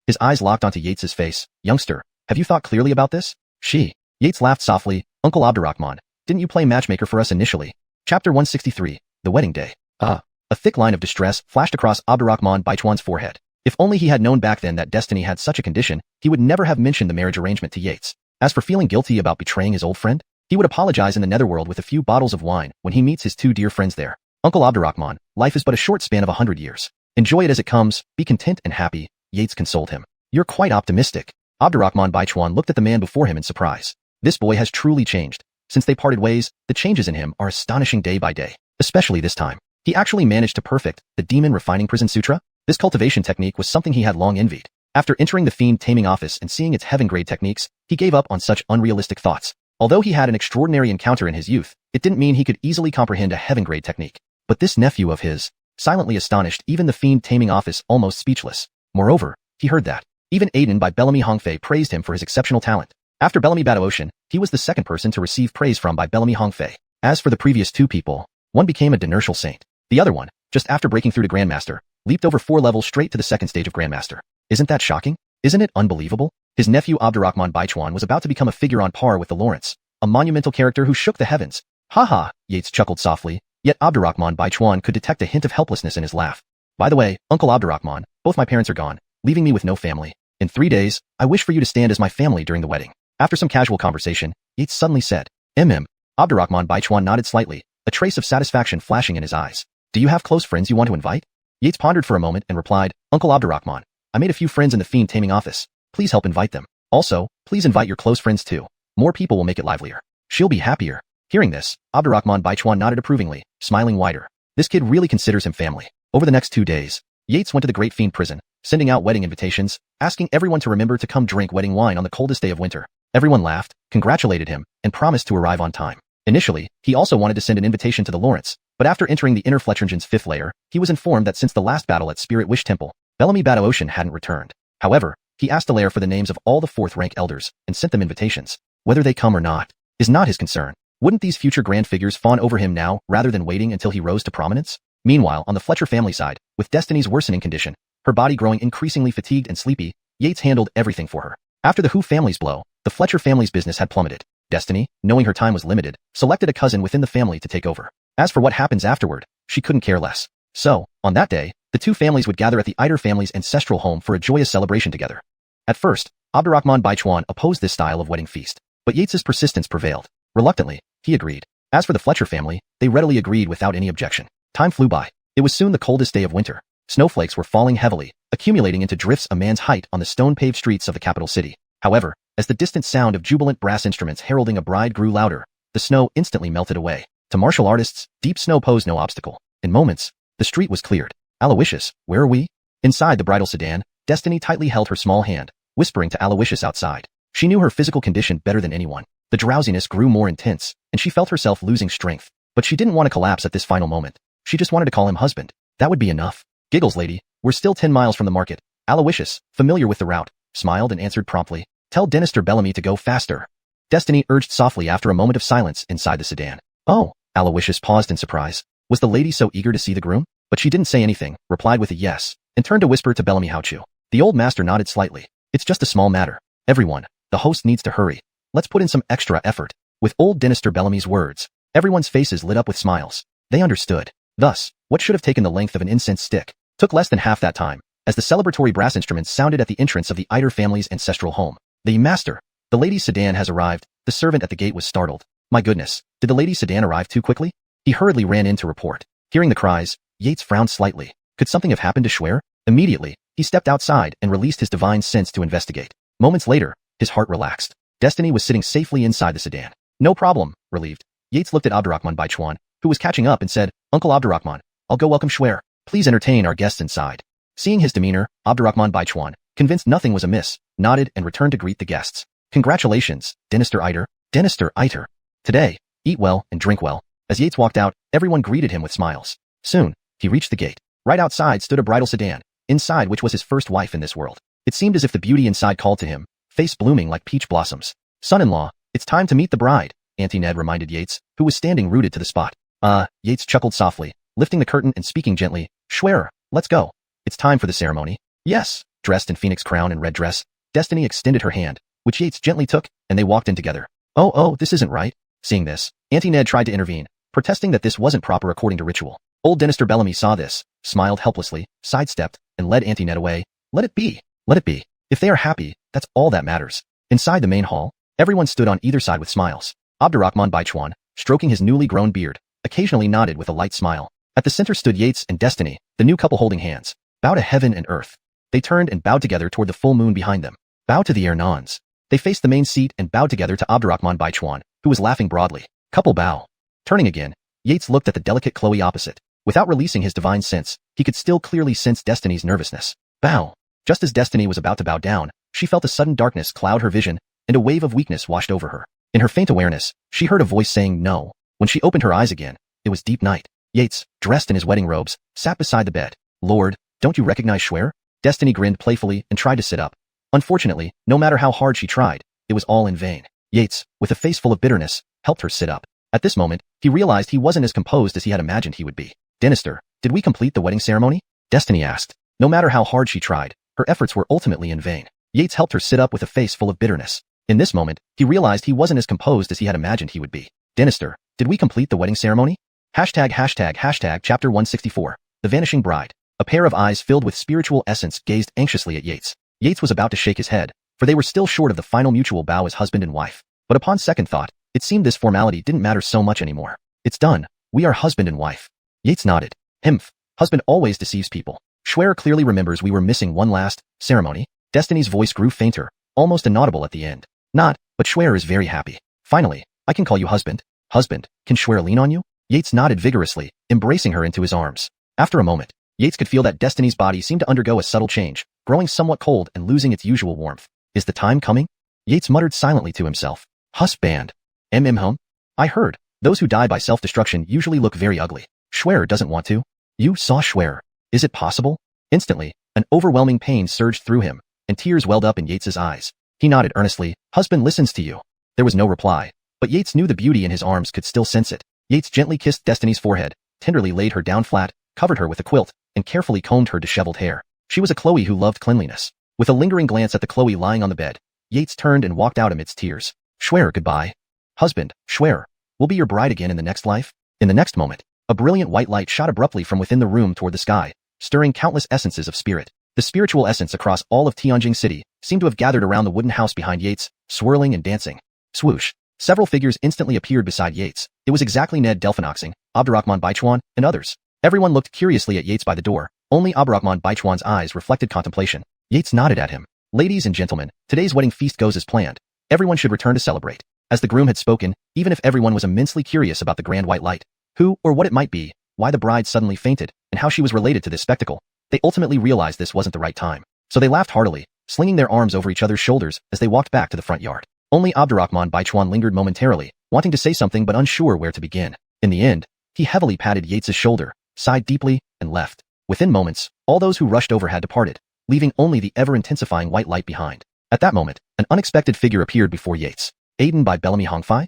His eyes locked onto Yates's face. Youngster, have you thought clearly about this? Yates laughed softly. Uncle Abdurrahman, didn't you play matchmaker for us initially? Chapter 163, The Wedding Day. A thick line of distress flashed across Abdurrahman Baichuan's forehead. If only he had known back then that Destiny had such a condition, he would never have mentioned the marriage arrangement to Yates. As for feeling guilty about betraying his old friend, he would apologize in the netherworld with a few bottles of wine when he meets his 2 dear friends there. Uncle Abdurrahman, life is but a short span of 100 years. Enjoy it as it comes, be content and happy, Yates consoled him. You're quite optimistic. Abdurrahman Baichuan looked at the man before him in surprise. This boy has truly changed. Since they parted ways, the changes in him are astonishing day by day, especially this time. He actually managed to perfect the demon refining prison sutra. This cultivation technique was something he had long envied. After entering the fiend taming office and seeing its heaven-grade techniques, he gave up on such unrealistic thoughts. Although he had an extraordinary encounter in his youth, it didn't mean he could easily comprehend a heaven-grade technique. But this nephew of his silently astonished even the fiend taming office almost speechless. Moreover, he heard that even Aiden by Bellamy Hongfei praised him for his exceptional talent. After Bellamy Badaocean, he was the second person to receive praise from by Bellamy Hongfei. As for the previous 2 people, one became a Dinertial Saint. The other one, just after breaking through to Grandmaster, leaped over 4 levels straight to the 2nd stage of Grandmaster. Isn't that shocking? Isn't it unbelievable? His nephew Abdurrahman Baichuan was about to become a figure on par with the Lawrence, a monumental character who shook the heavens. Ha, Yates chuckled softly, yet Abdurrahman Baichuan could detect a hint of helplessness in his laugh. By the way, Uncle Abdurrahman, both my parents are gone, leaving me with no family. In 3 days, I wish for you to stand as my family during the wedding. After some casual conversation, Yates suddenly said, Abdurrahman Baichuan nodded slightly, a trace of satisfaction flashing in his eyes. Do you have close friends you want to invite? Yates pondered for a moment and replied, Uncle Abdurrahman, I made a few friends in the fiend taming office. Please help invite them. Also, please invite your close friends too. More people will make it livelier. She'll be happier. Hearing this, Abdurrahman Baichuan nodded approvingly, smiling wider. This kid really considers him family. Over the next 2 days, Yates went to the Great Fiend Prison, sending out wedding invitations, asking everyone to remember to come drink wedding wine on the coldest day of winter. Everyone laughed, congratulated him, and promised to arrive on time. Initially, he also wanted to send an invitation to the Lawrence, but after entering the inner Fletchingen's 5th layer, he was informed that since the last battle at Spirit Wish Temple, Bellamy Badaocean hadn't returned. However, he asked the lair for the names of all the 4th rank elders and sent them invitations. Whether they come or not is not his concern. Wouldn't these future grand figures fawn over him now rather than waiting until he rose to prominence? Meanwhile, on the Fletcher family side, with Destiny's worsening condition, her body growing increasingly fatigued and sleepy, Yates handled everything for her. After the Hu family's blow, the Fletcher family's business had plummeted. Destiny, knowing her time was limited, selected a cousin within the family to take over. As for what happens afterward, she couldn't care less. So, on that day, the 2 families would gather at the Eider family's ancestral home for a joyous celebration together. At first, Abdurrahman Baichuan opposed this style of wedding feast, but Yates's persistence prevailed. Reluctantly, he agreed. As for the Fletcher family, they readily agreed without any objection. Time flew by. It was soon the coldest day of winter. Snowflakes were falling heavily, accumulating into drifts a man's height on the stone-paved streets of the capital city. However, as the distant sound of jubilant brass instruments heralding a bride grew louder, the snow instantly melted away. To martial artists, deep snow posed no obstacle. In moments, the street was cleared. Aloysius, where are we? Inside the bridal sedan, Destiny tightly held her small hand, whispering to Aloysius outside. She knew her physical condition better than anyone. The drowsiness grew more intense, and she felt herself losing strength. But she didn't want to collapse at this final moment. She just wanted to call him husband. That would be enough. Giggles, lady. We're still 10 miles from the market. Aloysius, familiar with the route, smiled and answered promptly. Tell Dynasty Bellamy to go faster. Destiny urged softly after a moment of silence inside the sedan. Oh, Aloysius paused in surprise. Was the lady so eager to see the groom? But she didn't say anything, replied with a yes, and turned to whisper to Bellamy Hauchu. The old master nodded slightly. It's just a small matter. Everyone, the host needs to hurry. Let's put in some extra effort. With old Dynasty Bellamy's words, everyone's faces lit up with smiles. They understood. Thus, what should have taken the length of an incense stick took less than half that time. as the celebratory brass instruments sounded at the entrance of the Eider family's ancestral home. The master. The lady's sedan has arrived. The servant at the gate was startled. My goodness, did the lady's sedan arrive too quickly? He hurriedly ran in to report. Hearing the cries, Yates frowned slightly. Could something have happened to Schwer? Immediately, he stepped outside and released his divine sense to investigate. Moments later, his heart relaxed. Destiny was sitting safely inside the sedan. No problem, relieved. Yates looked at Abdurrahman Baichuan, who was catching up, and said, Uncle Abdurrahman, I'll go welcome Schwer. Please entertain our guests inside. Seeing his demeanor, Abdurrahman Baichuan, convinced nothing was amiss, nodded and returned to greet the guests. Congratulations, Dynasty Eider. Dynasty Eider. Today, eat well and drink well. As Yates walked out, everyone greeted him with smiles. Soon, he reached the gate. Right outside stood a bridal sedan, inside which was his first wife in this world. It seemed as if the beauty inside called to him, face blooming like peach blossoms. Son-in-law, it's time to meet the bride, Auntie Ned reminded Yates, who was standing rooted to the spot. Yates chuckled softly, lifting the curtain and speaking gently. Schwer, let's go. It's time for the ceremony. Yes. Dressed in phoenix crown and red dress, Destiny extended her hand, which Yates gently took, and they walked in together. Oh, this isn't right. Seeing this, Auntie Ned tried to intervene, protesting that this wasn't proper according to ritual. Old Dynasty Bellamy saw this, smiled helplessly, sidestepped, and led Auntie Ned away. Let it be. Let it be. If they are happy, that's all that matters. Inside the main hall, everyone stood on either side with smiles. Abdurrahman Baichuan, stroking his newly grown beard, occasionally nodded with a light smile. At the center stood Yates and Destiny, the new couple holding hands. Bow to heaven and earth. They turned and bowed together toward the full moon behind them. Bow to the air nons. They faced the main seat and bowed together to Abdurrahman Baichuan, who was laughing broadly. Couple bow. Turning again, Yates looked at the delicate Chloe opposite. Without releasing his divine sense, he could still clearly sense Destiny's nervousness. Bow. Just as Destiny was about to bow down, she felt a sudden darkness cloud her vision, and a wave of weakness washed over her. In her faint awareness, she heard a voice saying no. When she opened her eyes again, it was deep night. Yates, dressed in his wedding robes, sat beside the bed. Lord, don't you recognize Schwer? Destiny grinned playfully and tried to sit up. Unfortunately, no matter how hard she tried, it was all in vain. Yates, with a face full of bitterness, helped her sit up. At this moment, he realized he wasn't as composed as he had imagined he would be. Dynasty, did we complete the wedding ceremony? Destiny asked. No matter how hard she tried, her efforts were ultimately in vain. Yates helped her sit up with a face full of bitterness. In this moment, he realized he wasn't as composed as he had imagined he would be. Dynasty, did we complete the wedding ceremony? Hashtag chapter 164. The Vanishing Bride. A pair of eyes filled with spiritual essence gazed anxiously at Yates. Yates was about to shake his head, for they were still short of the final mutual bow as husband and wife. But upon second thought, it seemed this formality didn't matter so much anymore. It's done. We are husband and wife. Yates nodded. Himph. Husband always deceives people. Schwer clearly remembers we were missing one last ceremony. Destiny's voice grew fainter, almost inaudible at the end. Not, but Schwer is very happy. Finally, I can call you husband. Husband, can Schwer lean on you? Yates nodded vigorously, embracing her into his arms. After a moment, Yates could feel that Destiny's body seemed to undergo a subtle change, growing somewhat cold and losing its usual warmth. Is the time coming? Yates muttered silently to himself. Husband. Hum. I heard, those who die by self-destruction usually look very ugly. Schwer doesn't want to. You saw Schwer. Is it possible? Instantly, an overwhelming pain surged through him, and tears welled up in Yates's eyes. He nodded earnestly. Husband listens to you. There was no reply, but Yates knew the beauty in his arms could still sense it. Yates gently kissed Destiny's forehead, tenderly laid her down flat, covered her with a quilt, and carefully combed her disheveled hair. She was a Chloe who loved cleanliness. With a lingering glance at the Chloe lying on the bed, Yates turned and walked out amidst tears. Schwer, goodbye. Husband, Schwer, we'll be your bride again in the next life. In the next moment, a brilliant white light shot abruptly from within the room toward the sky, stirring countless essences of spirit. The spiritual essence across all of Tianjing City seemed to have gathered around the wooden house behind Yates, swirling and dancing. Swoosh. Several figures instantly appeared beside Yates. It was exactly Ned Delphinoxing, Abdurrahman Baichuan, and others. Everyone looked curiously at Yates by the door. Only Abdurrahman Baichuan's eyes reflected contemplation. Yates nodded at him. Ladies and gentlemen, today's wedding feast goes as planned. Everyone should return to celebrate. As the groom had spoken, even if everyone was immensely curious about the grand white light, who or what it might be, why the bride suddenly fainted, and how she was related to this spectacle, they ultimately realized this wasn't the right time. So they laughed heartily, slinging their arms over each other's shoulders as they walked back to the front yard. Only Abdurrahman Baichuan lingered momentarily, wanting to say something but unsure where to begin. In the end, he heavily patted Yates's shoulder, sighed deeply, and left. Within moments, all those who rushed over had departed, leaving only the ever-intensifying white light behind. At that moment, an unexpected figure appeared before Yates. Aiden by Bellamy Hongfei?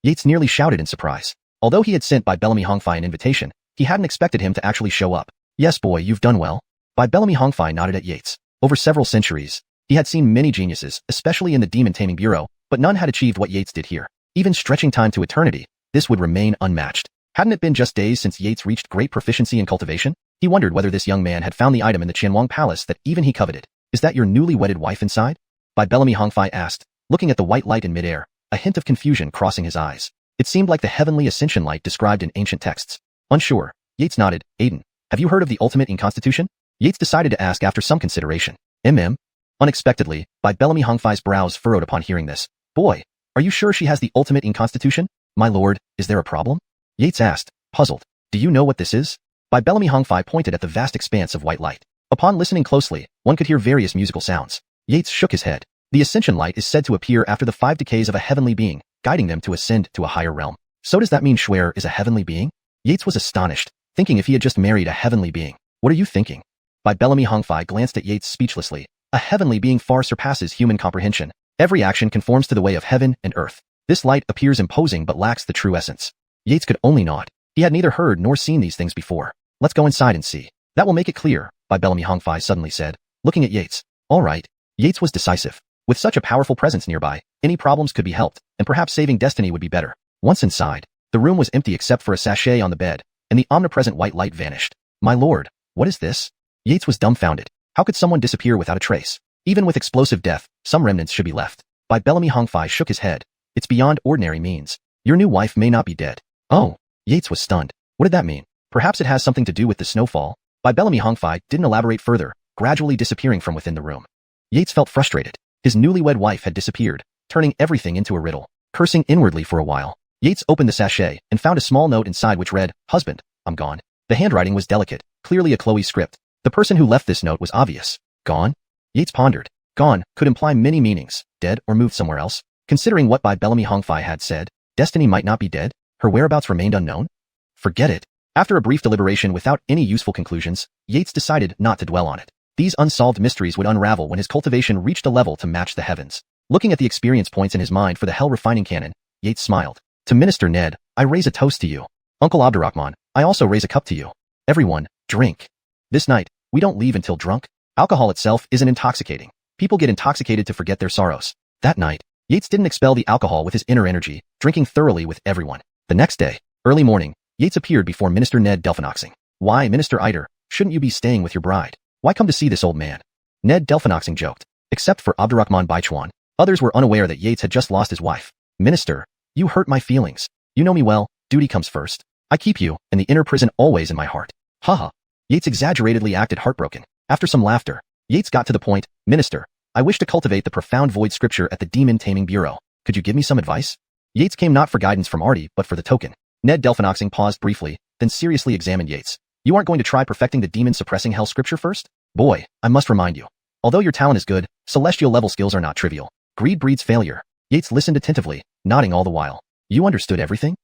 Yates nearly shouted in surprise. Although he had sent by Bellamy Hongfei an invitation, he hadn't expected him to actually show up. Yes boy, you've done well. By Bellamy Hongfei nodded at Yates. Over several centuries, he had seen many geniuses, especially in the Demon Taming Bureau, but none had achieved what Yates did here. Even stretching time to eternity, this would remain unmatched. Hadn't it been just days since Yates reached great proficiency in cultivation? He wondered whether this young man had found the item in the Qianwang palace that even he coveted. Is that your newly wedded wife inside? By Bellamy Hongfei asked, looking at the white light in midair, a hint of confusion crossing his eyes. It seemed like the heavenly ascension light described in ancient texts. Unsure, Yates nodded. Aiden, have you heard of the ultimate inconstitution? Yates decided to ask after some consideration. Unexpectedly, by Bellamy Hongfei's brows furrowed upon hearing this. Boy, are you sure she has the ultimate inconstitution? My lord, is there a problem? Yates asked, puzzled. Do you know what this is? By Bellamy Hongfei pointed at the vast expanse of white light. Upon listening closely, one could hear various musical sounds. Yates shook his head. The ascension light is said to appear after the 5 decays of a heavenly being, guiding them to ascend to a higher realm. So does that mean Schwer is a heavenly being? Yates was astonished, thinking if he had just married a heavenly being. What are you thinking? By Bellamy Hongfei glanced at Yates speechlessly. A heavenly being far surpasses human comprehension. Every action conforms to the way of heaven and earth. This light appears imposing but lacks the true essence. Yates could only nod. He had neither heard nor seen these things before. Let's go inside and see. That will make it clear, by Bellamy Hongfei suddenly said, looking at Yates. All right. Yates was decisive. With such a powerful presence nearby, any problems could be helped, and perhaps saving destiny would be better. Once inside, the room was empty except for a sachet on the bed, and the omnipresent white light vanished. My lord, what is this? Yates was dumbfounded. How could someone disappear without a trace? Even with explosive death, some remnants should be left. By Bellamy Hongfei shook his head. It's beyond ordinary means. Your new wife may not be dead. Oh, Yates was stunned. What did that mean? Perhaps it has something to do with the snowfall. By Bellamy Hongfei didn't elaborate further, gradually disappearing from within the room. Yates felt frustrated. His newlywed wife had disappeared, turning everything into a riddle. Cursing inwardly for a while, Yates opened the sachet and found a small note inside which read, Husband, I'm gone. The handwriting was delicate, clearly a Chloe script. The person who left this note was obvious. Gone? Yates pondered. Gone could imply many meanings, dead or moved somewhere else. Considering what by Bellamy Hongfei had said, Destiny might not be dead, her whereabouts remained unknown? Forget it. After a brief deliberation without any useful conclusions, Yates decided not to dwell on it. These unsolved mysteries would unravel when his cultivation reached a level to match the heavens. Looking at the experience points in his mind for the hell-refining canon, Yates smiled. To Minister Ned, I raise a toast to you. Uncle Abdurrahman, I also raise a cup to you. Everyone, drink. This night, we don't leave until drunk. Alcohol itself isn't intoxicating. People get intoxicated to forget their sorrows. That night, Yates didn't expel the alcohol with his inner energy, drinking thoroughly with everyone. The next day, early morning, Yates appeared before Minister Ned Delphinoxing. Why, Minister Eider, shouldn't you be staying with your bride? Why come to see this old man? Ned Delphinoxing joked. Except for Abdurrahman Baichuan, others were unaware that Yates had just lost his wife. Minister, you hurt my feelings. You know me well, duty comes first. I keep you, and the inner prison always in my heart. Haha. Yates exaggeratedly acted heartbroken. After some laughter, Yates got to the point. Minister, I wish to cultivate the profound void scripture at the Demon Taming Bureau. Could you give me some advice? Yates came not for guidance from Artie, but for the token. Ned Delphinoxing paused briefly, then seriously examined Yates. You aren't going to try perfecting the demon-suppressing hell scripture first? Boy, I must remind you. Although your talent is good, celestial-level skills are not trivial. Greed breeds failure. Yates listened attentively, nodding all the while. You understood everything?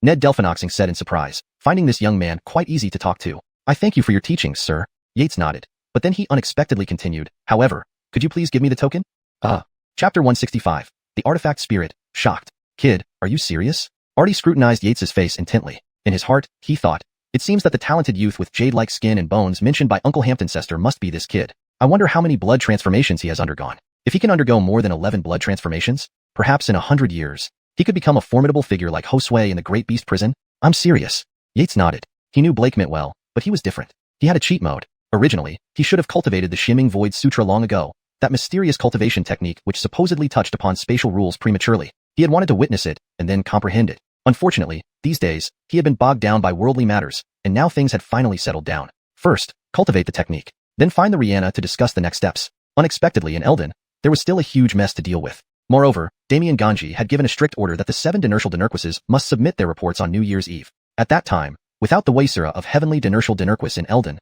Ned Delphinoxing said in surprise, finding this young man quite easy to talk to. I thank you for your teachings, sir. Yates nodded. But then he unexpectedly continued. However, could you please give me the token? Chapter 165. The Artifact Spirit, shocked. Kid, are you serious? Artie scrutinized Yates's face intently. In his heart, he thought, it seems that the talented youth with jade-like skin and bones mentioned by Uncle Hamptoncester must be this kid. I wonder how many blood transformations he has undergone. If he can undergo more than 11 blood transformations, perhaps in 100 years, he could become a formidable figure like Josue in the Great Beast Prison. I'm serious. Yates nodded. He knew Blake meant well, but he was different. He had a cheat mode. Originally, he should have cultivated the Shimming Void Sutra long ago, that mysterious cultivation technique which supposedly touched upon spatial rules prematurely. He had wanted to witness it, and then comprehend it. Unfortunately, these days, he had been bogged down by worldly matters, and now things had finally settled down. First, cultivate the technique. Then find the Rihanna to discuss the next steps. Unexpectedly in Eldon, there was still a huge mess to deal with. Moreover, Damien Ganji had given a strict order that the 7 Dinertial Dinerquises must submit their reports on New Year's Eve. At that time, without the Waysura of Heavenly Dinertial Dinerquis in Eldon,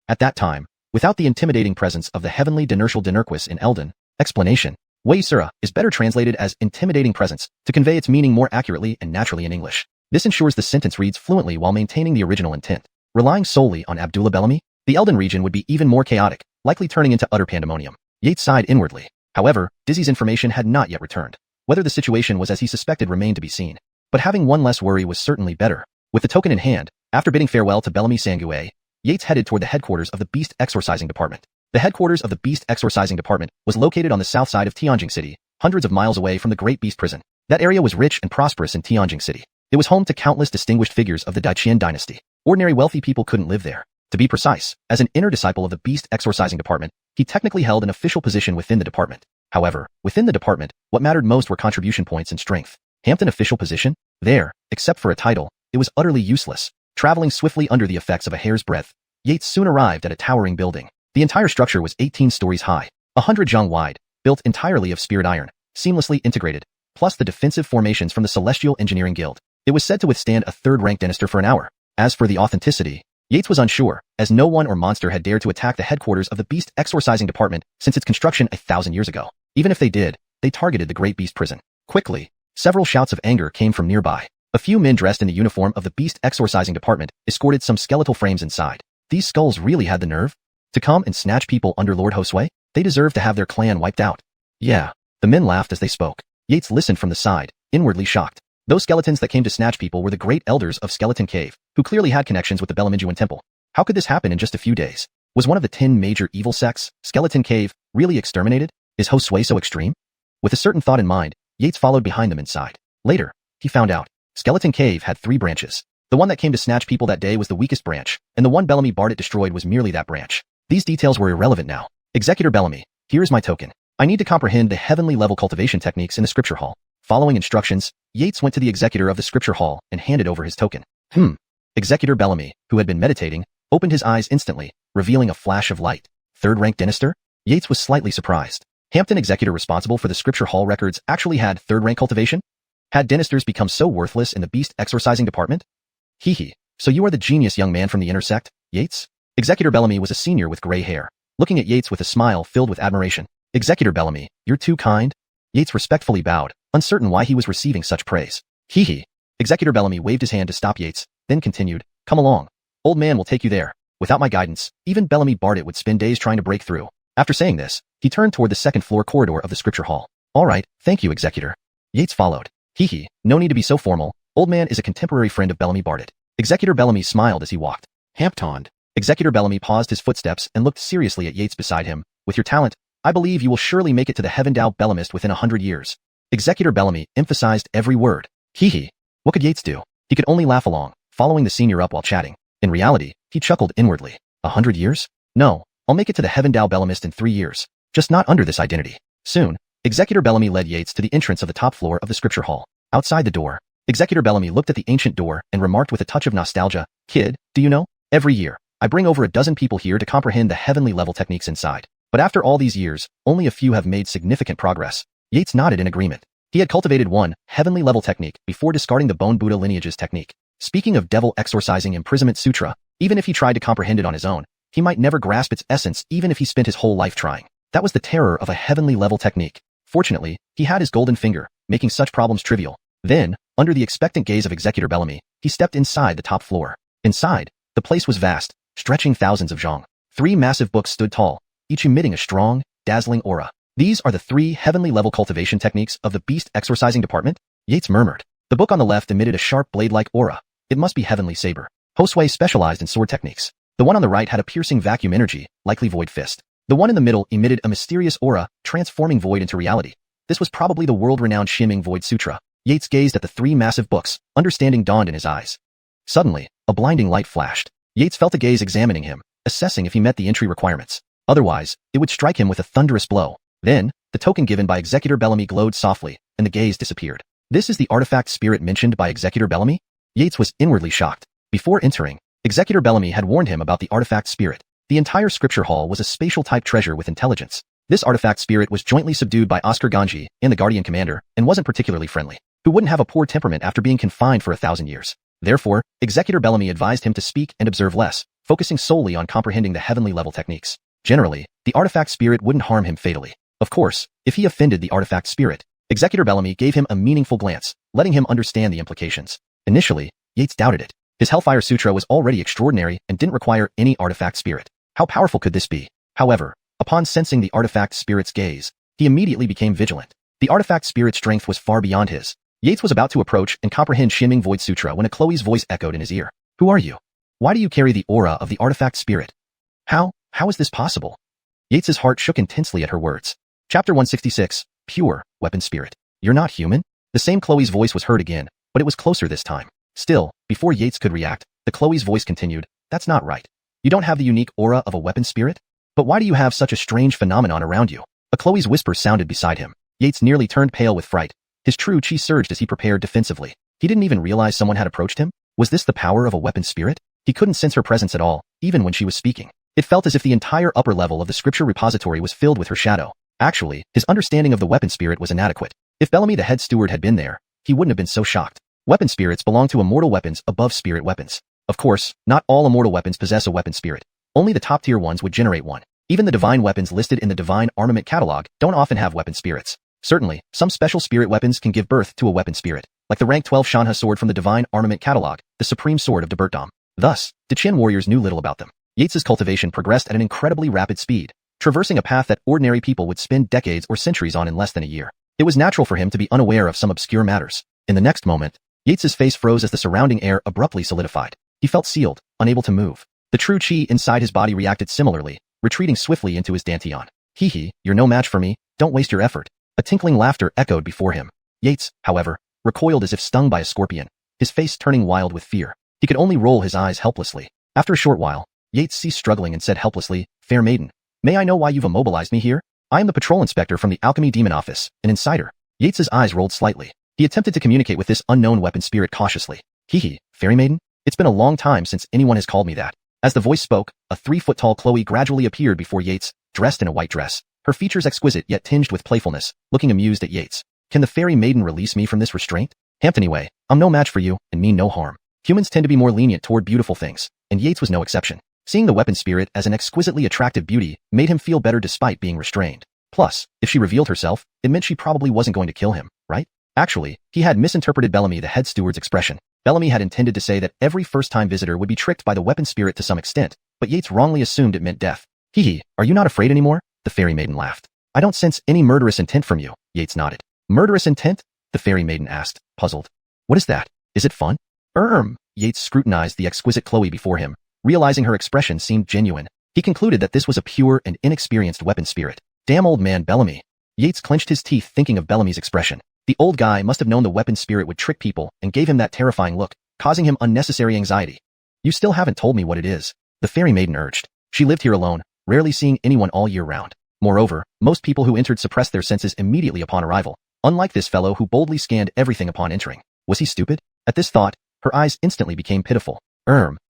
at that time, without the intimidating presence of the Heavenly Dinertial Dinerquis in Eldon, explanation. Waysura is better translated as intimidating presence to convey its meaning more accurately and naturally in English. This ensures the sentence reads fluently while maintaining the original intent. Relying solely on Abdullah Bellamy, the Eldon region would be even more chaotic, likely turning into utter pandemonium. Yates sighed inwardly. However, Dizzy's information had not yet returned. Whether the situation was as he suspected remained to be seen. But having one less worry was certainly better. With the token in hand, after bidding farewell to Bellamy Sangue, Yates headed toward the headquarters of the Beast Exorcising Department. The headquarters of the Beast Exorcising Department was located on the south side of Tianjing City, hundreds of miles away from the Great Beast Prison. That area was rich and prosperous in Tianjing City. It was home to countless distinguished figures of the Qian Dynasty. Ordinary wealthy people couldn't live there. To be precise, as an inner disciple of the beast exorcising department, he technically held an official position within the department. However, within the department, what mattered most were contribution points and strength. Hampton official position? There, except for a title, it was utterly useless. Traveling swiftly under the effects of a hair's breadth, Yates soon arrived at a towering building. The entire structure was 18 stories high, 100 zhang wide, built entirely of spirit iron, seamlessly integrated, plus the defensive formations from the Celestial Engineering Guild. It was said to withstand a third-rank denister for an hour. As for the authenticity, Yates was unsure, as no one or monster had dared to attack the headquarters of the beast exorcising department since its construction 1,000 years ago. Even if they did, they targeted the Great Beast Prison. Quickly, several shouts of anger came from nearby. A few men dressed in the uniform of the beast exorcising department escorted some skeletal frames inside. These skulls really had the nerve to come and snatch people under Lord Josue? They deserved to have their clan wiped out. Yeah, the men laughed as they spoke. Yates listened from the side, inwardly shocked. Those skeletons that came to snatch people were the great elders of Skeleton Cave, who clearly had connections with the Belaminjuan Temple. How could this happen in just a few days? Was one of the 10 major evil sects, Skeleton Cave, really exterminated? Is Josue so extreme? With a certain thought in mind, Yates followed behind them inside. Later, he found out. Skeleton Cave had 3 branches. The one that came to snatch people that day was the weakest branch, and the one Bellamy Bardet destroyed was merely that branch. These details were irrelevant now. Executor Bellamy, here is my token. I need to comprehend the heavenly level cultivation techniques in the scripture hall. Following instructions, Yates went to the executor of the scripture hall and handed over his token. Executor Bellamy, who had been meditating, opened his eyes instantly, revealing a flash of light. Third-rank denister? Yates was slightly surprised. Hampton executor responsible for the scripture hall records actually had third-rank cultivation? Had denisters become so worthless in the beast exorcising department? So you are the genius young man from the inner sect, Yates? Executor Bellamy was a senior with gray hair, looking at Yates with a smile filled with admiration. Executor Bellamy, you're too kind. Yates respectfully bowed, uncertain why he was receiving such praise. Executor Bellamy waved his hand to stop Yates, then continued, come along. Old man will take you there. Without my guidance, even Bellamy Bardet would spend days trying to break through. After saying this, he turned toward the second-floor corridor of the scripture hall. All right, thank you, Executor. Yates followed. No need to be so formal. Old man is a contemporary friend of Bellamy Bardet. Executor Bellamy smiled as he walked. Hampton. Executor Bellamy paused his footsteps and looked seriously at Yates beside him. With your talent, I believe you will surely make it to the Heavendale Bellamist within 100 years. Executor Bellamy emphasized every word. What could Yates do? He could only laugh along, following the senior up while chatting. In reality, he chuckled inwardly. 100 years? No, I'll make it to the Heavendale Bellamist in 3 years. Just not under this identity. Soon, Executor Bellamy led Yates to the entrance of the top floor of the scripture hall. Outside the door, Executor Bellamy looked at the ancient door and remarked with a touch of nostalgia, Kid, do you know? Every year, I bring over a dozen people here to comprehend the heavenly level techniques inside. But after all these years, only a few have made significant progress. Yates nodded in agreement. He had cultivated one heavenly level technique before discarding the Bone Buddha lineage's technique. Speaking of devil exorcising imprisonment sutra, even if he tried to comprehend it on his own, he might never grasp its essence even if he spent his whole life trying. That was the terror of a heavenly level technique. Fortunately, he had his golden finger, making such problems trivial. Then, under the expectant gaze of Executor Bellamy, he stepped inside the top floor. Inside, the place was vast, stretching thousands of zhang. 3 massive books stood tall, each emitting a strong, dazzling aura. These are the 3 heavenly level cultivation techniques of the beast exorcising department? Yates murmured. The book on the left emitted a sharp blade-like aura. It must be Heavenly Saber. Josue specialized in sword techniques. The one on the right had a piercing vacuum energy, likely Void Fist. The one in the middle emitted a mysterious aura, transforming void into reality. This was probably the world-renowned Shimming Void Sutra. Yates gazed at the 3 massive books, understanding dawned in his eyes. Suddenly, a blinding light flashed. Yates felt a gaze examining him, assessing if he met the entry requirements. Otherwise, it would strike him with a thunderous blow. Then, the token given by Executor Bellamy glowed softly, and the gaze disappeared. This is the artifact spirit mentioned by Executor Bellamy? Yates was inwardly shocked. Before entering, Executor Bellamy had warned him about the artifact spirit. The entire scripture hall was a spatial-type treasure with intelligence. This artifact spirit was jointly subdued by Oscar Ganji and the Guardian Commander, and wasn't particularly friendly. Who wouldn't have a poor temperament after being confined for 1,000 years? Therefore, Executor Bellamy advised him to speak and observe less, focusing solely on comprehending the heavenly level techniques. Generally, the artifact spirit wouldn't harm him fatally. Of course, if he offended the artifact spirit, Executor Bellamy gave him a meaningful glance, letting him understand the implications. Initially, Yates doubted it. His Hellfire Sutra was already extraordinary and didn't require any artifact spirit. How powerful could this be? However, upon sensing the artifact spirit's gaze, he immediately became vigilant. The artifact spirit's strength was far beyond his. Yates was about to approach and comprehend Shimming Void Sutra when a Chloe's voice echoed in his ear. Who are you? Why do you carry the aura of the artifact spirit? How is this possible? Yates's heart shook intensely at her words. Chapter 166, Pure, Weapon Spirit. You're not human? The same Chloe's voice was heard again, but it was closer this time. Still, before Yates could react, the Chloe's voice continued, that's not right. You don't have the unique aura of a weapon spirit? But why do you have such a strange phenomenon around you? A Chloe's whisper sounded beside him. Yates nearly turned pale with fright. His true chi surged as he prepared defensively. He didn't even realize someone had approached him. Was this the power of a weapon spirit? He couldn't sense her presence at all, even when she was speaking. It felt as if the entire upper level of the scripture repository was filled with her shadow. Actually, his understanding of the weapon spirit was inadequate. If Bellamy the head steward had been there, he wouldn't have been so shocked. Weapon spirits belong to immortal weapons above spirit weapons. Of course, not all immortal weapons possess a weapon spirit. Only the top-tier ones would generate one. Even the divine weapons listed in the divine armament catalog don't often have weapon spirits. Certainly, some special spirit weapons can give birth to a weapon spirit, like the rank 12 Xianxia sword from the divine armament catalog, the supreme sword of Debertdom. Thus, the Qian warriors knew little about them. Yates's cultivation progressed at an incredibly rapid speed, traversing a path that ordinary people would spend decades or centuries on in less than a year. It was natural for him to be unaware of some obscure matters. In the next moment, Yates's face froze as the surrounding air abruptly solidified. He felt sealed, unable to move. The true chi inside his body reacted similarly, retreating swiftly into his dantian. Hee, you're no match for me, don't waste your effort. A tinkling laughter echoed before him. Yates, however, recoiled as if stung by a scorpion, his face turning wild with fear. He could only roll his eyes helplessly. After a short while, Yates ceased struggling and said helplessly, "Fair maiden, may I know why you've immobilized me here? I am the patrol inspector from the Alchemy Demon Office, an insider." Yates's eyes rolled slightly. He attempted to communicate with this unknown weapon spirit cautiously. Fairy maiden? It's been a long time since anyone has called me that. As the voice spoke, a 3-foot-tall Chloe gradually appeared before Yates, dressed in a white dress. Her features exquisite yet tinged with playfulness, looking amused at Yates. "Can the fairy maiden release me from this restraint?" "Anyway, I'm no match for you, and mean no harm. Humans tend to be more lenient toward beautiful things, and Yates was no exception. Seeing the weapon spirit as an exquisitely attractive beauty made him feel better despite being restrained. Plus, if she revealed herself, it meant she probably wasn't going to kill him, right? Actually, he had misinterpreted Bellamy the head steward's expression. Bellamy had intended to say that every first-time visitor would be tricked by the weapon spirit to some extent, but Yates wrongly assumed it meant death. Are you not afraid anymore?" The fairy maiden laughed. "I don't sense any murderous intent from you," Yates nodded. "Murderous intent?" the fairy maiden asked, puzzled. "What is that? Is it fun?" Yates scrutinized the exquisite Chloe before him, realizing her expression seemed genuine. He concluded that this was a pure and inexperienced weapon spirit. Damn old man Bellamy. Yates clenched his teeth thinking of Bellamy's expression. The old guy must have known the weapon spirit would trick people and gave him that terrifying look, causing him unnecessary anxiety. "You still haven't told me what it is," the fairy maiden urged. She lived here alone, rarely seeing anyone all year round. Moreover, most people who entered suppressed their senses immediately upon arrival, unlike this fellow who boldly scanned everything upon entering. Was he stupid? At this thought, her eyes instantly became pitiful.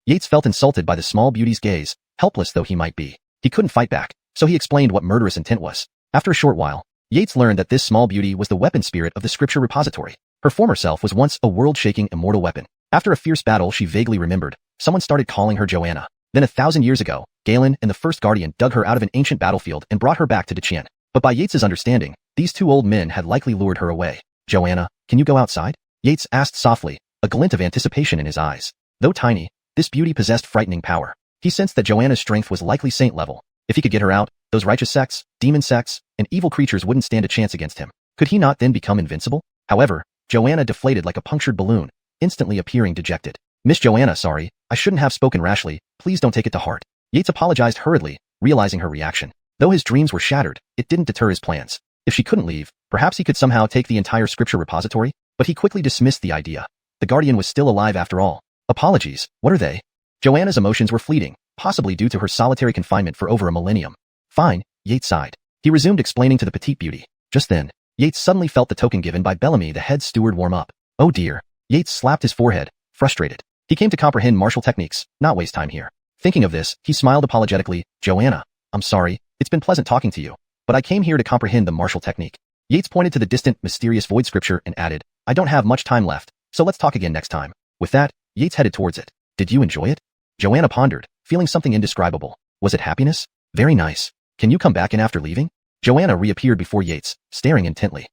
Yates felt insulted by the small beauty's gaze, helpless though he might be. He couldn't fight back, so he explained what murderous intent was. After a short while, Yates learned that this small beauty was the weapon spirit of the scripture repository. Her former self was once a world-shaking immortal weapon. After a fierce battle she vaguely remembered, someone started calling her Joanna. Then 1,000 years ago, Galen and the first guardian dug her out of an ancient battlefield and brought her back to Qian. But by Yates's understanding, these two old men had likely lured her away. "Joanna, can you go outside?" Yates asked softly, a glint of anticipation in his eyes. Though tiny, this beauty possessed frightening power. He sensed that Joanna's strength was likely saint level. If he could get her out, those righteous sects, demon sects, and evil creatures wouldn't stand a chance against him. Could he not then become invincible? However, Joanna deflated like a punctured balloon, instantly appearing dejected. "Miss Joanna, sorry, I shouldn't have spoken rashly, please don't take it to heart." Yates apologized hurriedly, realizing her reaction. Though his dreams were shattered, it didn't deter his plans. If she couldn't leave, perhaps he could somehow take the entire scripture repository, but he quickly dismissed the idea. The guardian was still alive after all. Apologies, what are they? Joanna's emotions were fleeting, possibly due to her solitary confinement for over a millennium. "Fine," Yates sighed. He resumed explaining to the petite beauty. Just then, Yates suddenly felt the token given by Bellamy the head steward warm up. Oh dear. Yates slapped his forehead, frustrated. He came to comprehend martial techniques, not waste time here. Thinking of this, he smiled apologetically. "Joanna, I'm sorry, it's been pleasant talking to you, but I came here to comprehend the martial technique." Yates pointed to the distant, mysterious void scripture and added, "I don't have much time left, so let's talk again next time." With that, Yates headed towards it. "Did you enjoy it?" Joanna pondered, feeling something indescribable. Was it happiness? "Very nice. Can you come back in after leaving?" Joanna reappeared before Yates, staring intently.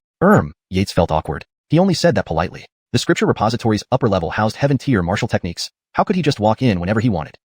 Yates felt awkward. He only said that politely. The scripture repository's upper level housed heaven-tier martial techniques. How could he just walk in whenever he wanted?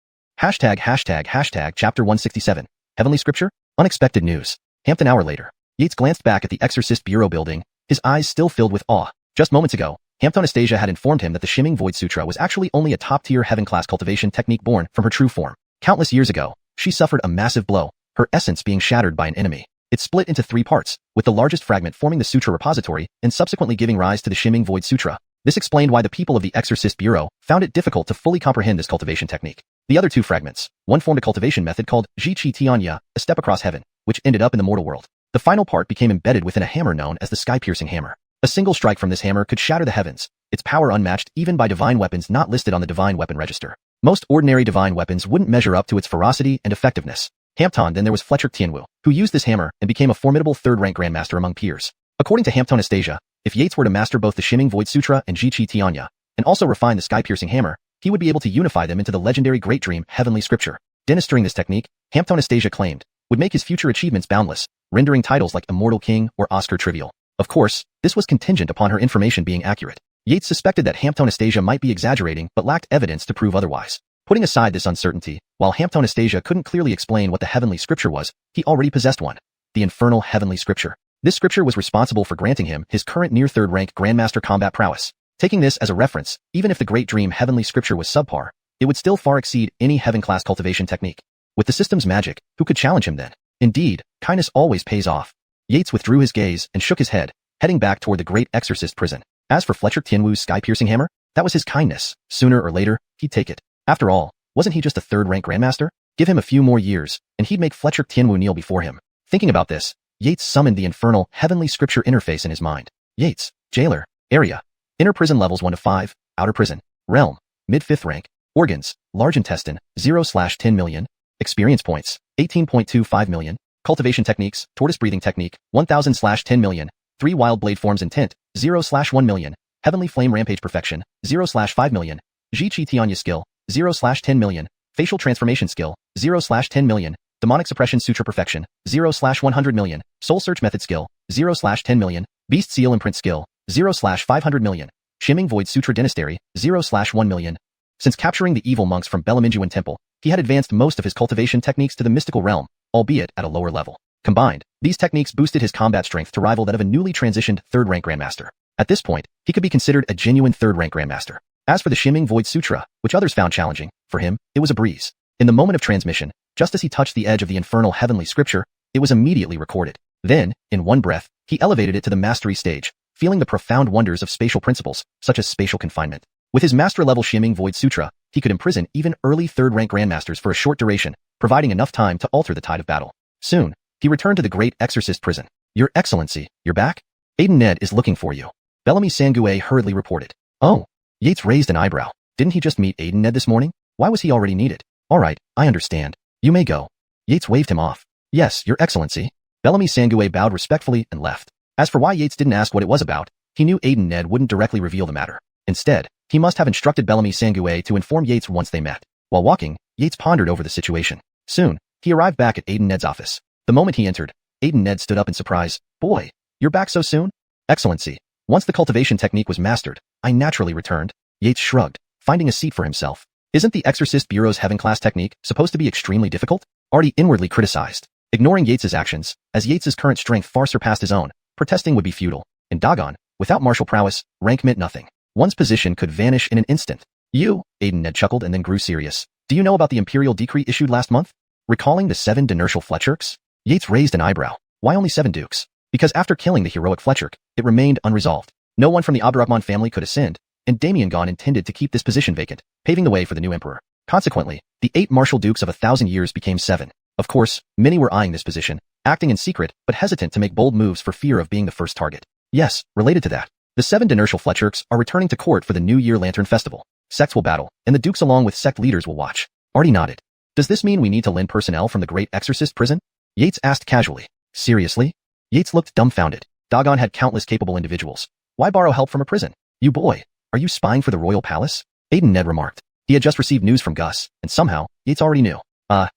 ####Chapter 167. Heavenly Scripture? Unexpected news. An hour later. Yates glanced back at the Exorcist Bureau building, his eyes still filled with awe. Just moments ago, Anastasia had informed him that the Shimming Void Sutra was actually only a top-tier heaven-class cultivation technique born from her true form. Countless years ago, she suffered a massive blow, her essence being shattered by an enemy. It split into 3 parts, with the largest fragment forming the Sutra repository and subsequently giving rise to the Shimming Void Sutra. This explained why the people of the Exorcist Bureau found it difficult to fully comprehend this cultivation technique. The other two fragments, one formed a cultivation method called Xianxia, a step across heaven, which ended up in the mortal world. The final part became embedded within a hammer known as the sky-piercing hammer. A single strike from this hammer could shatter the heavens, its power unmatched even by divine weapons not listed on the divine weapon register. Most ordinary divine weapons wouldn't measure up to its ferocity and effectiveness. Then there was Fletcher Qian, who used this hammer and became a formidable third-rank grandmaster among peers. According to Anastasia, if Yates were to master both the Shimming Void Sutra and Xianxia, and also refine the sky-piercing hammer, he would be able to unify them into the legendary Great Dream Heavenly Scripture. Mastering this technique, Anastasia claimed, would make his future achievements boundless, rendering titles like Immortal King or Oscar trivial. Of course, this was contingent upon her information being accurate. Yates suspected that Anastasia might be exaggerating but lacked evidence to prove otherwise. Putting aside this uncertainty, while Anastasia couldn't clearly explain what the Heavenly Scripture was, he already possessed one. The Infernal Heavenly Scripture. This scripture was responsible for granting him his current near third-rank Grandmaster combat prowess. Taking this as a reference, even if the Great Dream Heavenly Scripture was subpar, it would still far exceed any heaven-class cultivation technique. With the system's magic, who could challenge him then? Indeed, kindness always pays off. Yates withdrew his gaze and shook his head, heading back toward the Great Exorcist prison. As for Fletcher Qianwu's sky-piercing hammer, that was his kindness. Sooner or later, he'd take it. After all, wasn't he just a third-rank grandmaster? Give him a few more years, and he'd make Fletcher Qianwu kneel before him. Thinking about this, Yates summoned the infernal Heavenly Scripture interface in his mind. Yates, Jailer, Area, Inner Prison levels 1 to 5, Outer Prison, Realm, Mid-5th rank, Organs, Large Intestine, 0/10 million, Experience Points, 18.25 million, Cultivation Techniques, Tortoise Breathing Technique, 1000/10 million, 3 Wild Blade Forms Intent, 0/1 million, Heavenly Flame Rampage Perfection, 0/5 million, Xianxia Skill, 0/10 million, Facial Transformation Skill, 0/10 million, Demonic Suppression Suture Perfection, 0/100 million, Soul Search Method Skill, 0/10 million, Beast Seal Imprint Skill, 0/500 million, Shimming Void Sutra Dynasty, 0/1 million. Since capturing the evil monks from Belaminjuan Temple, he had advanced most of his cultivation techniques to the mystical realm, albeit at a lower level. Combined, these techniques boosted his combat strength to rival that of a newly transitioned third-rank grandmaster. At this point, he could be considered a genuine third-rank grandmaster. As for the Shimming Void Sutra, which others found challenging, for him, it was a breeze. In the moment of transmission, just as he touched the edge of the infernal Heavenly Scripture, it was immediately recorded. Then, in one breath, he elevated it to the mastery stage, feeling the profound wonders of spatial principles, such as spatial confinement. With his master-level Shimming Void Sutra, he could imprison even early third-rank grandmasters for a short duration, providing enough time to alter the tide of battle. Soon, he returned to the Great Exorcist prison. Your Excellency, you're back? Aiden Ned is looking for you. Bellamy Sangue hurriedly reported. Oh. Yates raised an eyebrow. Didn't he just meet Aiden Ned this morning? Why was he already needed? All right, I understand. You may go. Yates waved him off. Yes, Your Excellency. Bellamy Sangue bowed respectfully and left. As for why Yates didn't ask what it was about, he knew Aiden Ned wouldn't directly reveal the matter. Instead, he must have instructed Bellamy Sangue to inform Yates once they met. While walking, Yates pondered over the situation. Soon, he arrived back at Aiden Ned's office. The moment he entered, Aiden Ned stood up in surprise. Boy, you're back so soon? Excellency, once the cultivation technique was mastered, I naturally returned. Yates shrugged, finding a seat for himself. Isn't the Exorcist Bureau's heaven-class technique supposed to be extremely difficult? Artie inwardly criticized. Ignoring Yates's actions, as Yates's current strength far surpassed his own, protesting would be futile. And doggone, without martial prowess, rank meant nothing. One's position could vanish in an instant. You, Aiden Ned chuckled and then grew serious. Do you know about the imperial decree issued last month? Recalling the 7 Dinertial Fletcherks? Yates raised an eyebrow. Why only 7 dukes? Because after killing the heroic Fletcherk, it remained unresolved. No one from the Abdurrahman family could ascend, and Damien Gaunt intended to keep this position vacant, paving the way for the new emperor. Consequently, the 8 martial dukes of 1,000 years became 7. Of course, many were eyeing this position, acting in secret but hesitant to make bold moves for fear of being the first target. Yes, related to that, the 7 Dinertial Fletcherks are returning to court for the New Year Lantern Festival. Sects will battle, and the dukes along with sect leaders will watch. Artie nodded. Does this mean we need to lend personnel from the Great Exorcist prison? Yates asked casually. Seriously? Yates looked dumbfounded. Doggone had countless capable individuals. Why borrow help from a prison? You boy, are you spying for the royal palace? Aiden Ned remarked. He had just received news from Gus, and somehow, Yates already knew.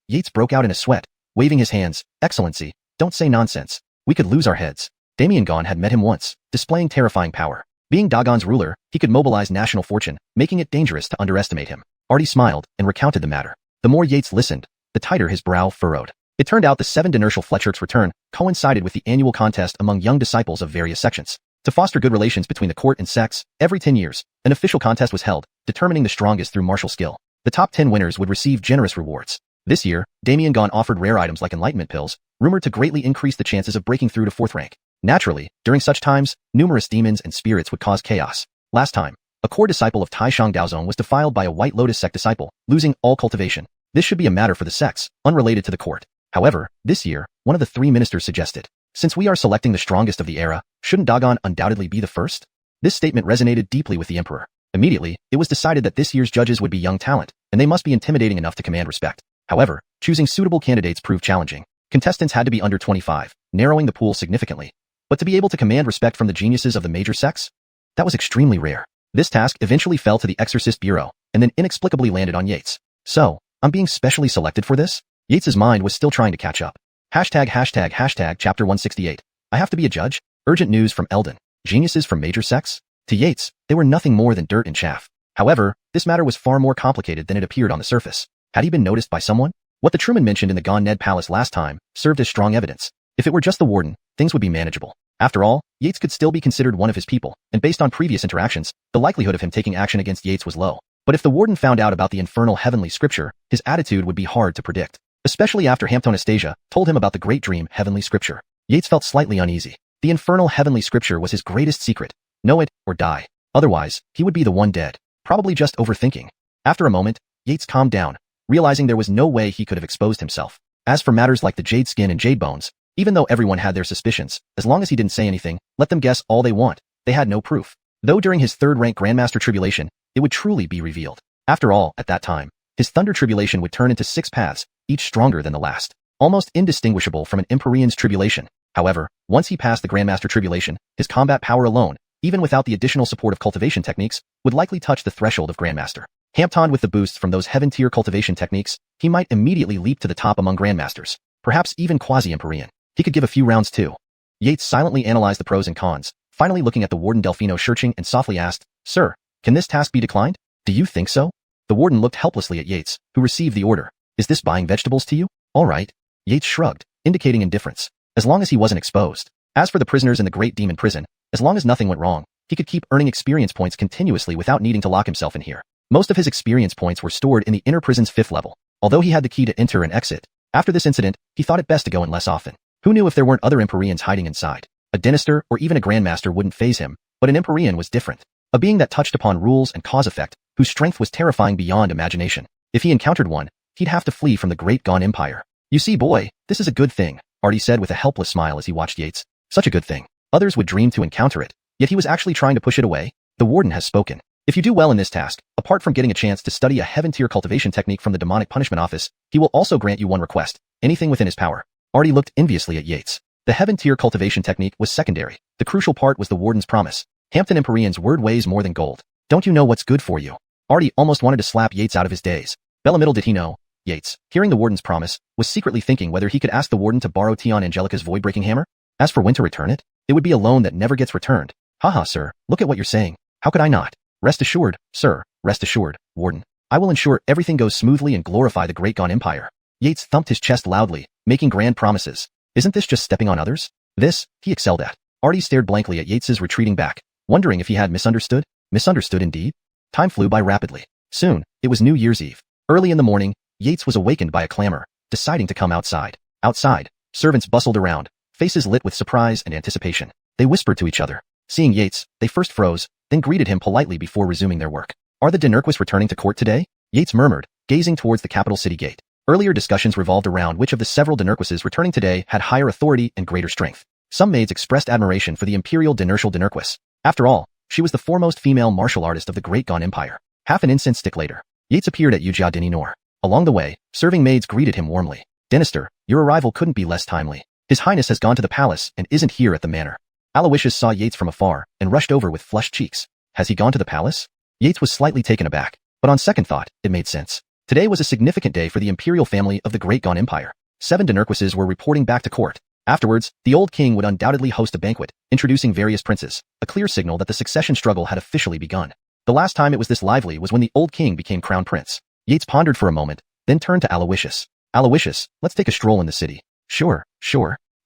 Yates broke out in a sweat, waving his hands. Excellency, don't say nonsense. We could lose our heads. Damien Gaunt had met him once, displaying terrifying power. Being Dagon's ruler, he could mobilize national fortune, making it dangerous to underestimate him. Artie smiled and recounted the matter. The more Yates listened, the tighter his brow furrowed. It turned out the 7 Dinertial Fletcherk's return coincided with the annual contest among young disciples of various sections. To foster good relations between the court and sects, every 10 years, an official contest was held, determining the strongest through martial skill. The top 10 winners would receive generous rewards. This year, Damien Gaunt offered rare items like enlightenment pills, rumored to greatly increase the chances of breaking through to 4th rank. Naturally, during such times, numerous demons and spirits would cause chaos. Last time, A core disciple of Taishang Daozong was defiled by a White Lotus sect disciple, losing all cultivation. This should be a matter for the sects, unrelated to the court. However, this year, one of the 3 ministers suggested, since we are selecting the strongest of the era, shouldn't Dagon undoubtedly be the first? This statement resonated deeply with the emperor. Immediately, it was decided that this year's judges would be young talent, and they must be intimidating enough to command respect. However, choosing suitable candidates proved challenging. Contestants had to be under 25, narrowing the pool significantly. But to be able to command respect from the geniuses of the major sects? That was extremely rare. This task eventually fell to the Exorcist Bureau, and then inexplicably landed on Yates. So, I'm being specially selected for this? Yates's mind was still trying to catch up. Chapter 168. I have to be a judge? Urgent news from Eldon. Geniuses from major sects? To Yates, they were nothing more than dirt and chaff. However, this matter was far more complicated than it appeared on the surface. Had he been noticed by someone? What the Truman mentioned in the Gon Ned Palace last time served as strong evidence. If it were just the warden, things would be manageable. After all, Yates could still be considered one of his people, and based on previous interactions, the likelihood of him taking action against Yates was low. But if the warden found out about the infernal heavenly scripture, his attitude would be hard to predict. Especially after Anastasia told him about the great dream heavenly scripture. Yates felt slightly uneasy. The infernal heavenly scripture was his greatest secret. Know it, or die. Otherwise, he would be the one dead. Probably just overthinking. After a moment, Yates calmed down, realizing there was no way he could have exposed himself. As for matters like the jade skin and jade bones, even though everyone had their suspicions, as long as he didn't say anything, let them guess all they want, they had no proof. Though during his 3rd rank Grandmaster Tribulation, it would truly be revealed. After all, at that time, his Thunder Tribulation would turn into 6 paths, each stronger than the last, almost indistinguishable from an Empyrean's Tribulation. However, once he passed the Grandmaster Tribulation, his combat power alone, even without the additional support of cultivation techniques, would likely touch the threshold of Grandmaster. Hamptoned with the boosts from those heaven-tier cultivation techniques, he might immediately leap to the top among Grandmasters, perhaps even quasi-Empyrean. He could give a few rounds too. Yates silently analyzed the pros and cons, finally looking at the warden Delfino Shurching and softly asked, Sir, can this task be declined? Do you think so? The warden looked helplessly at Yates, who received the order. Is this buying vegetables to you? All right. Yates shrugged, indicating indifference. As long as he wasn't exposed. As for the prisoners in the Great Demon Prison, as long as nothing went wrong, he could keep earning experience points continuously without needing to lock himself in here. Most of his experience points were stored in the inner prison's 5th level. Although he had the key to enter and exit, after this incident, he thought it best to go in less often. Who knew if there weren't other Empyreans hiding inside? A Dynasty or even a Grandmaster wouldn't faze him, but an Empyrean was different. A being that touched upon rules and cause-effect, whose strength was terrifying beyond imagination. If he encountered one, he'd have to flee from the Great Gon Empire. You see, boy, this is a good thing, Artie said with a helpless smile as he watched Yates. Such a good thing. Others would dream to encounter it, yet he was actually trying to push it away. The warden has spoken. If you do well in this task, apart from getting a chance to study a heaven-tier cultivation technique from the Demonic Punishment Office, he will also grant you one request, anything within his power. Artie looked enviously at Yates. The heaven-tier cultivation technique was secondary. The crucial part was the warden's promise. Hampton Empyrean's word weighs more than gold. Don't you know what's good for you? Artie almost wanted to slap Yates out of his daze. Belamiddle did he know? Yates, hearing the warden's promise, was secretly thinking whether he could ask the warden to borrow Tion Angelica's void-breaking hammer. As for when to return it, it would be a loan that never gets returned. Haha, sir, look at what you're saying. How could I not? Rest assured, sir, rest assured, warden. I will ensure everything goes smoothly and glorify the Great Gon Empire. Yates thumped his chest loudly, making grand promises. Isn't this just stepping on others? This, he excelled at. Artie stared blankly at Yates's retreating back, wondering if he had misunderstood. Misunderstood indeed? Time flew by rapidly. Soon, it was New Year's Eve. Early in the morning, Yates was awakened by a clamor, deciding to come outside. Outside, servants bustled around, faces lit with surprise and anticipation. They whispered to each other. Seeing Yates, they first froze, then greeted him politely before resuming their work. Are the Dinurquis returning to court today? Yates murmured, gazing towards the capital city gate. Earlier discussions revolved around which of the several Dinurquises returning today had higher authority and greater strength. Some maids expressed admiration for the imperial Dinurquis. After all, she was the foremost female martial artist of the Great Gon Empire. Half an incense stick later, Yates appeared at Yujia Dini Nor. Along the way, serving maids greeted him warmly. Dynasty, your arrival couldn't be less timely. His Highness has gone to the palace and isn't here at the manor. Aloysius saw Yates from afar and rushed over with flushed cheeks. Has he gone to the palace? Yates was slightly taken aback, but on second thought, it made sense. Today was a significant day for the imperial family of the Great Gon Empire. 7 Dinurquises were reporting back to court. Afterwards, the old king would undoubtedly host a banquet, introducing various princes, a clear signal that the succession struggle had officially begun. The last time it was this lively was when the old king became crown prince. Yates pondered for a moment, then turned to Aloysius. Aloysius, let's take a stroll in the city. Sure.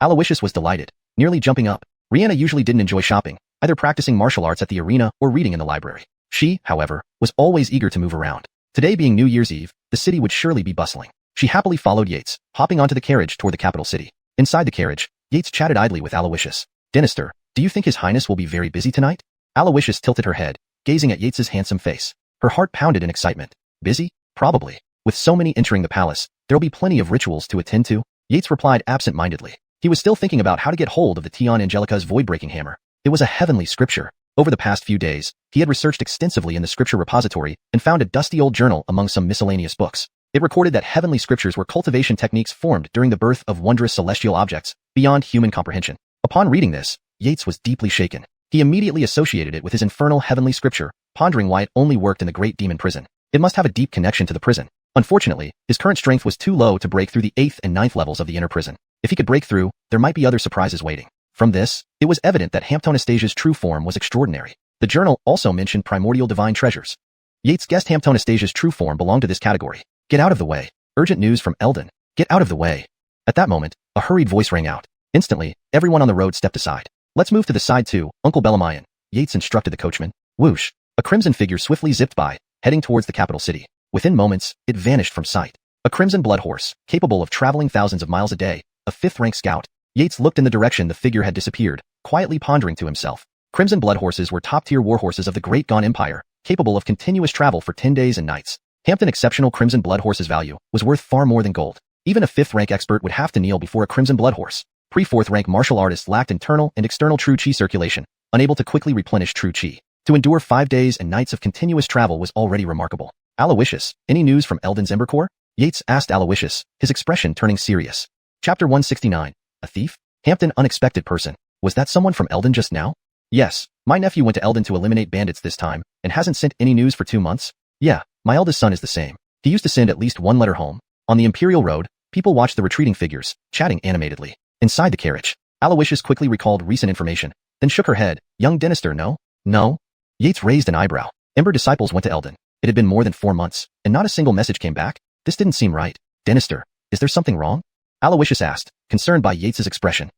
Aloysius was delighted, nearly jumping up. Rihanna usually didn't enjoy shopping, either practicing martial arts at the arena or reading in the library. She, however, was always eager to move around. Today being New Year's Eve, the city would surely be bustling. She happily followed Yates, hopping onto the carriage toward the capital city. Inside the carriage, Yates chatted idly with Aloysius. Dynasty, do you think His Highness will be very busy tonight? Aloysius tilted her head, gazing at Yates's handsome face. Her heart pounded in excitement. Busy? Probably. With so many entering the palace, there'll be plenty of rituals to attend to. Yates replied absent-mindedly. He was still thinking about how to get hold of the Qian Angelica's void-breaking hammer. It was a heavenly scripture. Over the past few days, he had researched extensively in the scripture repository and found a dusty old journal among some miscellaneous books. It recorded that heavenly scriptures were cultivation techniques formed during the birth of wondrous celestial objects, beyond human comprehension. Upon reading this, Yates was deeply shaken. He immediately associated it with his infernal heavenly scripture, pondering why it only worked in the great demon prison. It must have a deep connection to the prison. Unfortunately, his current strength was too low to break through the 8th and 9th levels of the inner prison. If he could break through, there might be other surprises waiting. From this, it was evident that Hamptonastasia's true form was extraordinary. The journal also mentioned primordial divine treasures. Yates guessed Hamptonastasia's true form belonged to this category. Get out of the way. Urgent news from Eldon. Get out of the way. At that moment, a hurried voice rang out. Instantly, everyone on the road stepped aside. Let's move to the side too, Uncle Belamian. Yates instructed the coachman. Whoosh. A crimson figure swiftly zipped by, heading towards the capital city. Within moments, it vanished from sight. A crimson blood horse, capable of traveling thousands of miles a day, a 5th-rank scout. Yates looked in the direction the figure had disappeared, quietly pondering to himself. Crimson blood horses were top-tier war horses of the Great Gone Empire, capable of continuous travel for 10 days and nights. Hampton exceptional crimson blood horse's value was worth far more than gold. Even a 5th-rank expert would have to kneel before a crimson blood horse. Pre-4th-rank martial artists lacked internal and external true chi circulation, unable to quickly replenish true chi. To endure 5 days and nights of continuous travel was already remarkable. Aloysius, any news from Eldon's Ember Corps? Yates asked Aloysius, his expression turning serious. Chapter 169. A thief? Hampton unexpected person. Was that someone from Eldon just now? Yes, my nephew went to Eldon to eliminate bandits this time, and hasn't sent any news for 2 months. Yeah, my eldest son is the same. He used to send at least one letter home. On the Imperial Road, people watched the retreating figures, chatting animatedly. Inside the carriage, Aloysius quickly recalled recent information, then shook her head. Young Dynasty, no? No? Yates raised an eyebrow. Ember disciples went to Eldon. It had been more than 4 months, and not a single message came back. This didn't seem right. Dynasty, is there something wrong? Aloysius asked, concerned by Yates's expression.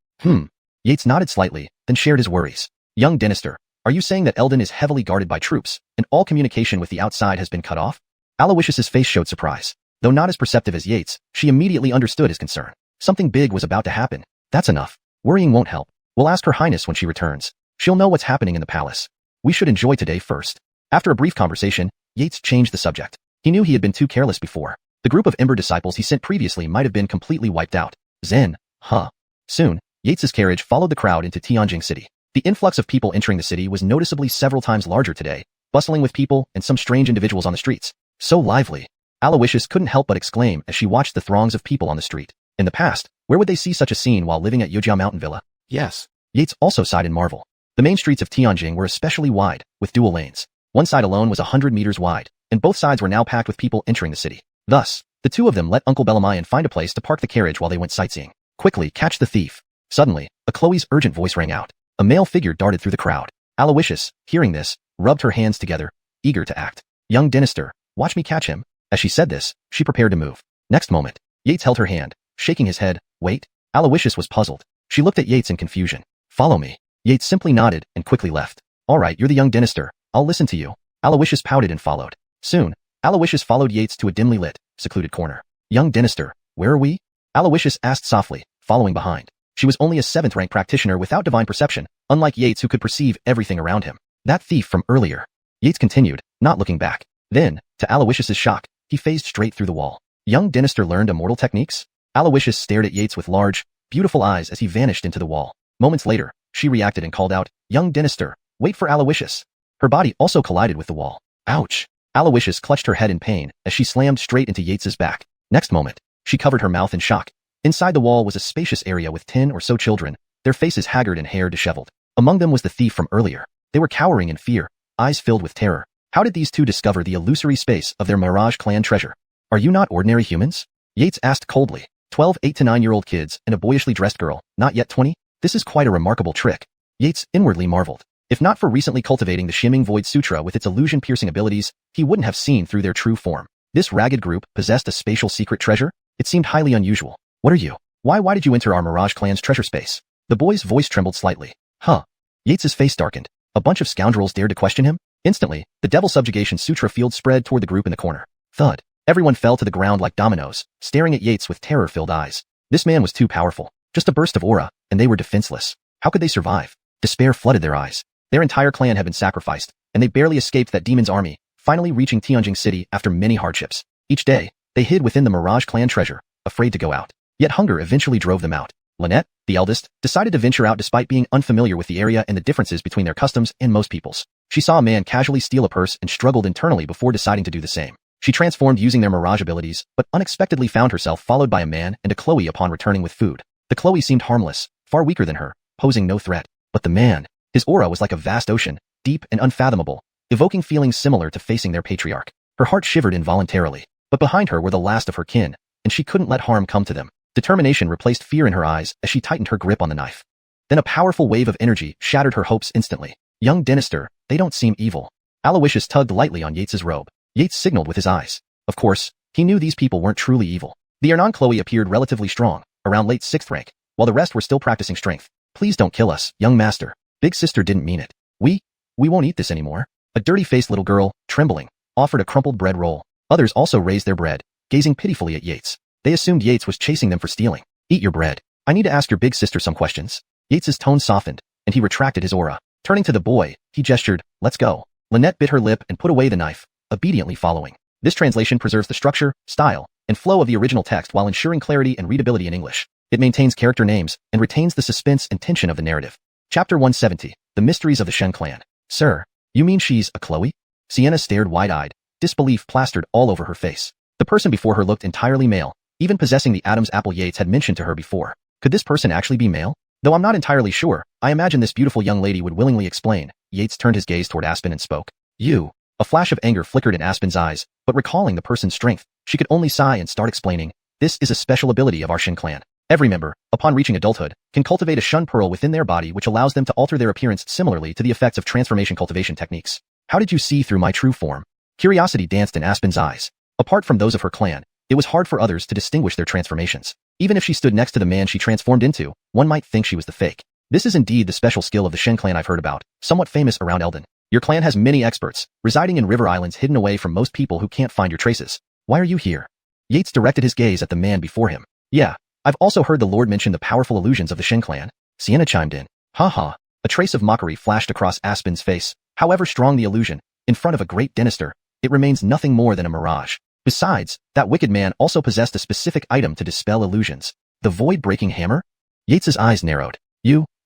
Yates nodded slightly, then shared his worries. Young Dynasty, are you saying that Eldon is heavily guarded by troops, and all communication with the outside has been cut off? Aloysius's face showed surprise. Though not as perceptive as Yates, she immediately understood his concern. Something big was about to happen. That's enough. Worrying won't help. We'll ask Her Highness when she returns. She'll know what's happening in the palace. We should enjoy today first. After a brief conversation, Yates changed the subject. He knew he had been too careless before. The group of Ember disciples he sent previously might have been completely wiped out. Zen, huh? Soon, Yates's carriage followed the crowd into Tianjing City. The influx of people entering the city was noticeably several times larger today, bustling with people and some strange individuals on the streets. So lively. Aloysius couldn't help but exclaim as she watched the throngs of people on the street. In the past, where would they see such a scene while living at Yujia Mountain Villa? Yes. Yates also sighed in marvel. The main streets of Tianjing were especially wide, with dual lanes. One side alone was 100 meters wide, and both sides were now packed with people entering the city. Thus, the two of them let Uncle Belamian find a place to park the carriage while they went sightseeing. Quickly, catch the thief. Suddenly, a Chloe's urgent voice rang out. A male figure darted through the crowd. Aloysius, hearing this, rubbed her hands together, eager to act. Young Dynasty, watch me catch him. As she said this, she prepared to move. Next moment, Yates held her hand, shaking his head. Wait. Aloysius was puzzled. She looked at Yates in confusion. Follow me. Yates simply nodded and quickly left. All right, you're the young Dynasty. I'll listen to you. Aloysius pouted and followed. Soon, Aloysius followed Yates to a dimly lit, secluded corner. Young Dynasty, where are we? Aloysius asked softly, following behind. She was only a 7th-rank practitioner without divine perception, unlike Yates who could perceive everything around him. That thief from earlier. Yates continued, not looking back. Then, to Aloysius's shock, he phased straight through the wall. Young Dynasty learned immortal techniques? Aloysius stared at Yates with large, beautiful eyes as he vanished into the wall. Moments later, she reacted and called out, Young Dynasty, wait for Aloysius. Her body also collided with the wall. Ouch. Aloysius clutched her head in pain as she slammed straight into Yates's back. Next moment, she covered her mouth in shock. Inside the wall was a spacious area with 10 or so children, their faces haggard and hair disheveled. Among them was the thief from earlier. They were cowering in fear, eyes filled with terror. How did these two discover the illusory space of their Mirage clan treasure? Are you not ordinary humans? Yates asked coldly. 12 8 to 9-year-old kids and a boyishly dressed girl, not yet 20? This is quite a remarkable trick. Yates inwardly marveled. If not for recently cultivating the Shimming Void Sutra with its illusion-piercing abilities, he wouldn't have seen through their true form. This ragged group possessed a spatial secret treasure? It seemed highly unusual. What are you? Why did you enter our Mirage clan's treasure space? The boy's voice trembled slightly. Huh. Yates's face darkened. A bunch of scoundrels dared to question him? Instantly, the Devil Subjugation Sutra field spread toward the group in the corner. Thud. Everyone fell to the ground like dominoes, staring at Yates with terror-filled eyes. This man was too powerful. Just a burst of aura, and they were defenseless. How could they survive? Despair flooded their eyes. Their entire clan had been sacrificed, and they barely escaped that demon's army, finally reaching Tianjing City after many hardships. Each day, they hid within the Mirage clan treasure, afraid to go out. Yet hunger eventually drove them out. Lynette, the eldest, decided to venture out despite being unfamiliar with the area and the differences between their customs and most people's. She saw a man casually steal a purse and struggled internally before deciding to do the same. She transformed using their Mirage abilities, but unexpectedly found herself followed by a man and a Chloe upon returning with food. The Chloe seemed harmless, far weaker than her, posing no threat. But the man, his aura was like a vast ocean, deep and unfathomable, evoking feelings similar to facing their patriarch. Her heart shivered involuntarily, but behind her were the last of her kin, and she couldn't let harm come to them. Determination replaced fear in her eyes as she tightened her grip on the knife. Then a powerful wave of energy shattered her hopes instantly. Young Dynasty, they don't seem evil. Aloysius tugged lightly on Yates's robe. Yates signaled with his eyes. Of course, he knew these people weren't truly evil. The Ernan Chloe appeared relatively strong, around late 6th rank, while the rest were still practicing strength. Please don't kill us, young master. Big sister didn't mean it. We won't eat this anymore. A dirty-faced little girl, trembling, offered a crumpled bread roll. Others also raised their bread, gazing pitifully at Yates. They assumed Yates was chasing them for stealing. Eat your bread. I need to ask your big sister some questions. Yates's tone softened, and he retracted his aura. Turning to the boy, he gestured, let's go. Lynette bit her lip and put away the knife, obediently following. This translation preserves the structure, style, and flow of the original text while ensuring clarity and readability in English. It maintains character names and retains the suspense and tension of the narrative. Chapter 170, The Mysteries of the Shen Clan. Sir, you mean she's a Chloe? Sienna stared wide-eyed, disbelief plastered all over her face. The person before her looked entirely male, even possessing the Adam's apple Yates had mentioned to her before. Could this person actually be male? Though I'm not entirely sure, I imagine this beautiful young lady would willingly explain. Yates turned his gaze toward Aspen and spoke. You. A flash of anger flickered in Aspen's eyes, but recalling the person's strength, she could only sigh and start explaining. This is a special ability of our Shen clan. Every member, upon reaching adulthood, can cultivate a Shun pearl within their body which allows them to alter their appearance similarly to the effects of transformation cultivation techniques. How did you see through my true form? Curiosity danced in Aspen's eyes. Apart from those of her clan, it was hard for others to distinguish their transformations. Even if she stood next to the man she transformed into, one might think she was the fake. This is indeed the special skill of the Shen clan I've heard about, somewhat famous around Eldon. Your clan has many experts, residing in river islands hidden away from most people who can't find your traces. Why are you here? Yates directed his gaze at the man before him. Yeah, I've also heard the Lord mention the powerful illusions of the Shen clan. Sienna chimed in. Ha. A trace of mockery flashed across Aspen's face. However strong the illusion, in front of a great Dynasty, it remains nothing more than a mirage. Besides, that wicked man also possessed a specific item to dispel illusions. The void-breaking hammer? Yates's eyes narrowed.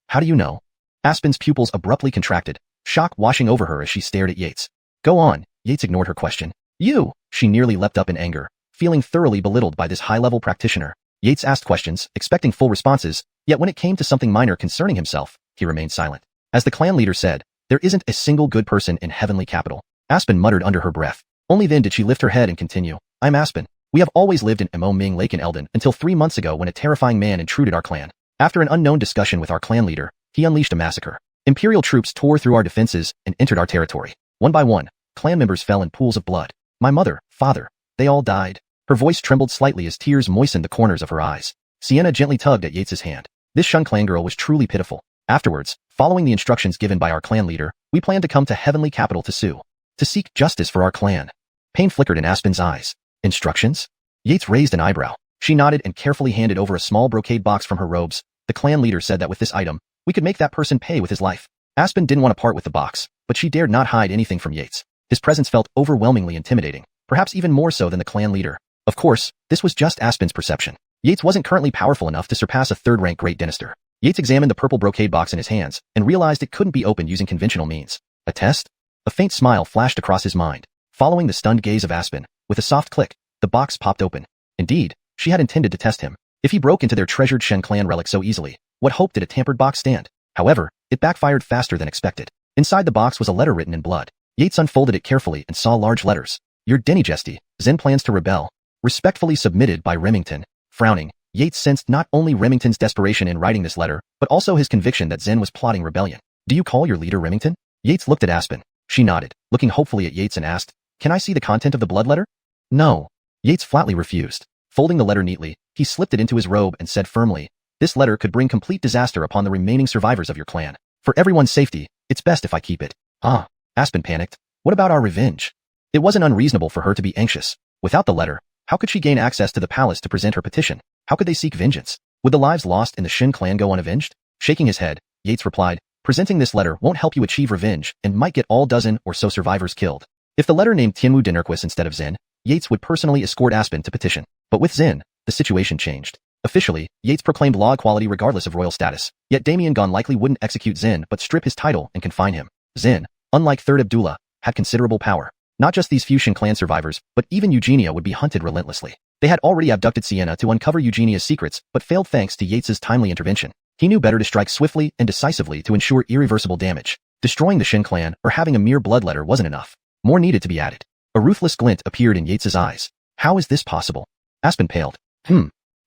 How do you know? Aspen's pupils abruptly contracted, shock washing over her as she stared at Yates. Go on, Yates ignored her question. She nearly leapt up in anger, feeling thoroughly belittled by this high-level practitioner. Yates asked questions, expecting full responses, yet when it came to something minor concerning himself, he remained silent. As the clan leader said, there isn't a single good person in Heavenly Capital. Aspen muttered under her breath. Only then did she lift her head and continue. I'm Aspen. We have always lived in Mo Ming Lake in Eldon until 3 months ago when a terrifying man intruded our clan. After an unknown discussion with our clan leader, he unleashed a massacre. Imperial troops tore through our defenses and entered our territory. One by one, clan members fell in pools of blood. My mother, father, they all died. Her voice trembled slightly as tears moistened the corners of her eyes. Sienna gently tugged at Yates's hand. This Shun clan girl was truly pitiful. Afterwards, following the instructions given by our clan leader, we planned to come to Heavenly Capital to sue. To seek justice for our clan. Pain flickered in Aspen's eyes. Instructions? Yates raised an eyebrow. She nodded and carefully handed over a small brocade box from her robes. The clan leader said that with this item, we could make that person pay with his life. Aspen didn't want to part with the box, but she dared not hide anything from Yates. His presence felt overwhelmingly intimidating, perhaps even more so than the clan leader. Of course, this was just Aspen's perception. Yates wasn't currently powerful enough to surpass a third-rank Great Dynasty. Yates examined the purple brocade box in his hands and realized it couldn't be opened using conventional means. A test? A faint smile flashed across his mind. Following the stunned gaze of Aspen, with a soft click, the box popped open. Indeed, she had intended to test him. If he broke into their treasured Shen clan relic so easily, what hope did a tampered box stand? However, it backfired faster than expected. Inside the box was a letter written in blood. Yates unfolded it carefully and saw large letters. Your Dynasty, Zen plans to rebel. Respectfully submitted by Remington. Frowning, Yates sensed not only Remington's desperation in writing this letter, but also his conviction that Zen was plotting rebellion. Do you call your leader Remington? Yates looked at Aspen. She nodded, looking hopefully at Yates and asked, Can I see the content of the blood letter? No. Yates flatly refused. Folding the letter neatly, he slipped it into his robe and said firmly, This letter could bring complete disaster upon the remaining survivors of your clan. For everyone's safety, it's best if I keep it. Aspen panicked. What about our revenge? It wasn't unreasonable for her to be anxious. Without the letter, how could she gain access to the palace to present her petition? How could they seek vengeance? Would the lives lost in the Shen clan go unavenged? Shaking his head, Yates replied, Presenting this letter won't help you achieve revenge and might get all dozen or so survivors killed. If the letter named Tianmu Dinerquis instead of Zin, Yates would personally escort Aspen to petition. But with Zin, the situation changed. Officially, Yates proclaimed law equality regardless of royal status, yet Damien Gon likely wouldn't execute Zin but strip his title and confine him. Zin, unlike Third Abdullah, had considerable power. Not just these few Shin clan survivors, but even Eugenia would be hunted relentlessly. They had already abducted Sienna to uncover Eugenia's secrets, but failed thanks to Yates's timely intervention. He knew better to strike swiftly and decisively to ensure irreversible damage. Destroying the Shin clan or having a mere bloodletter wasn't enough. More needed to be added. A ruthless glint appeared in Yates's eyes. How is this possible? Aspen paled.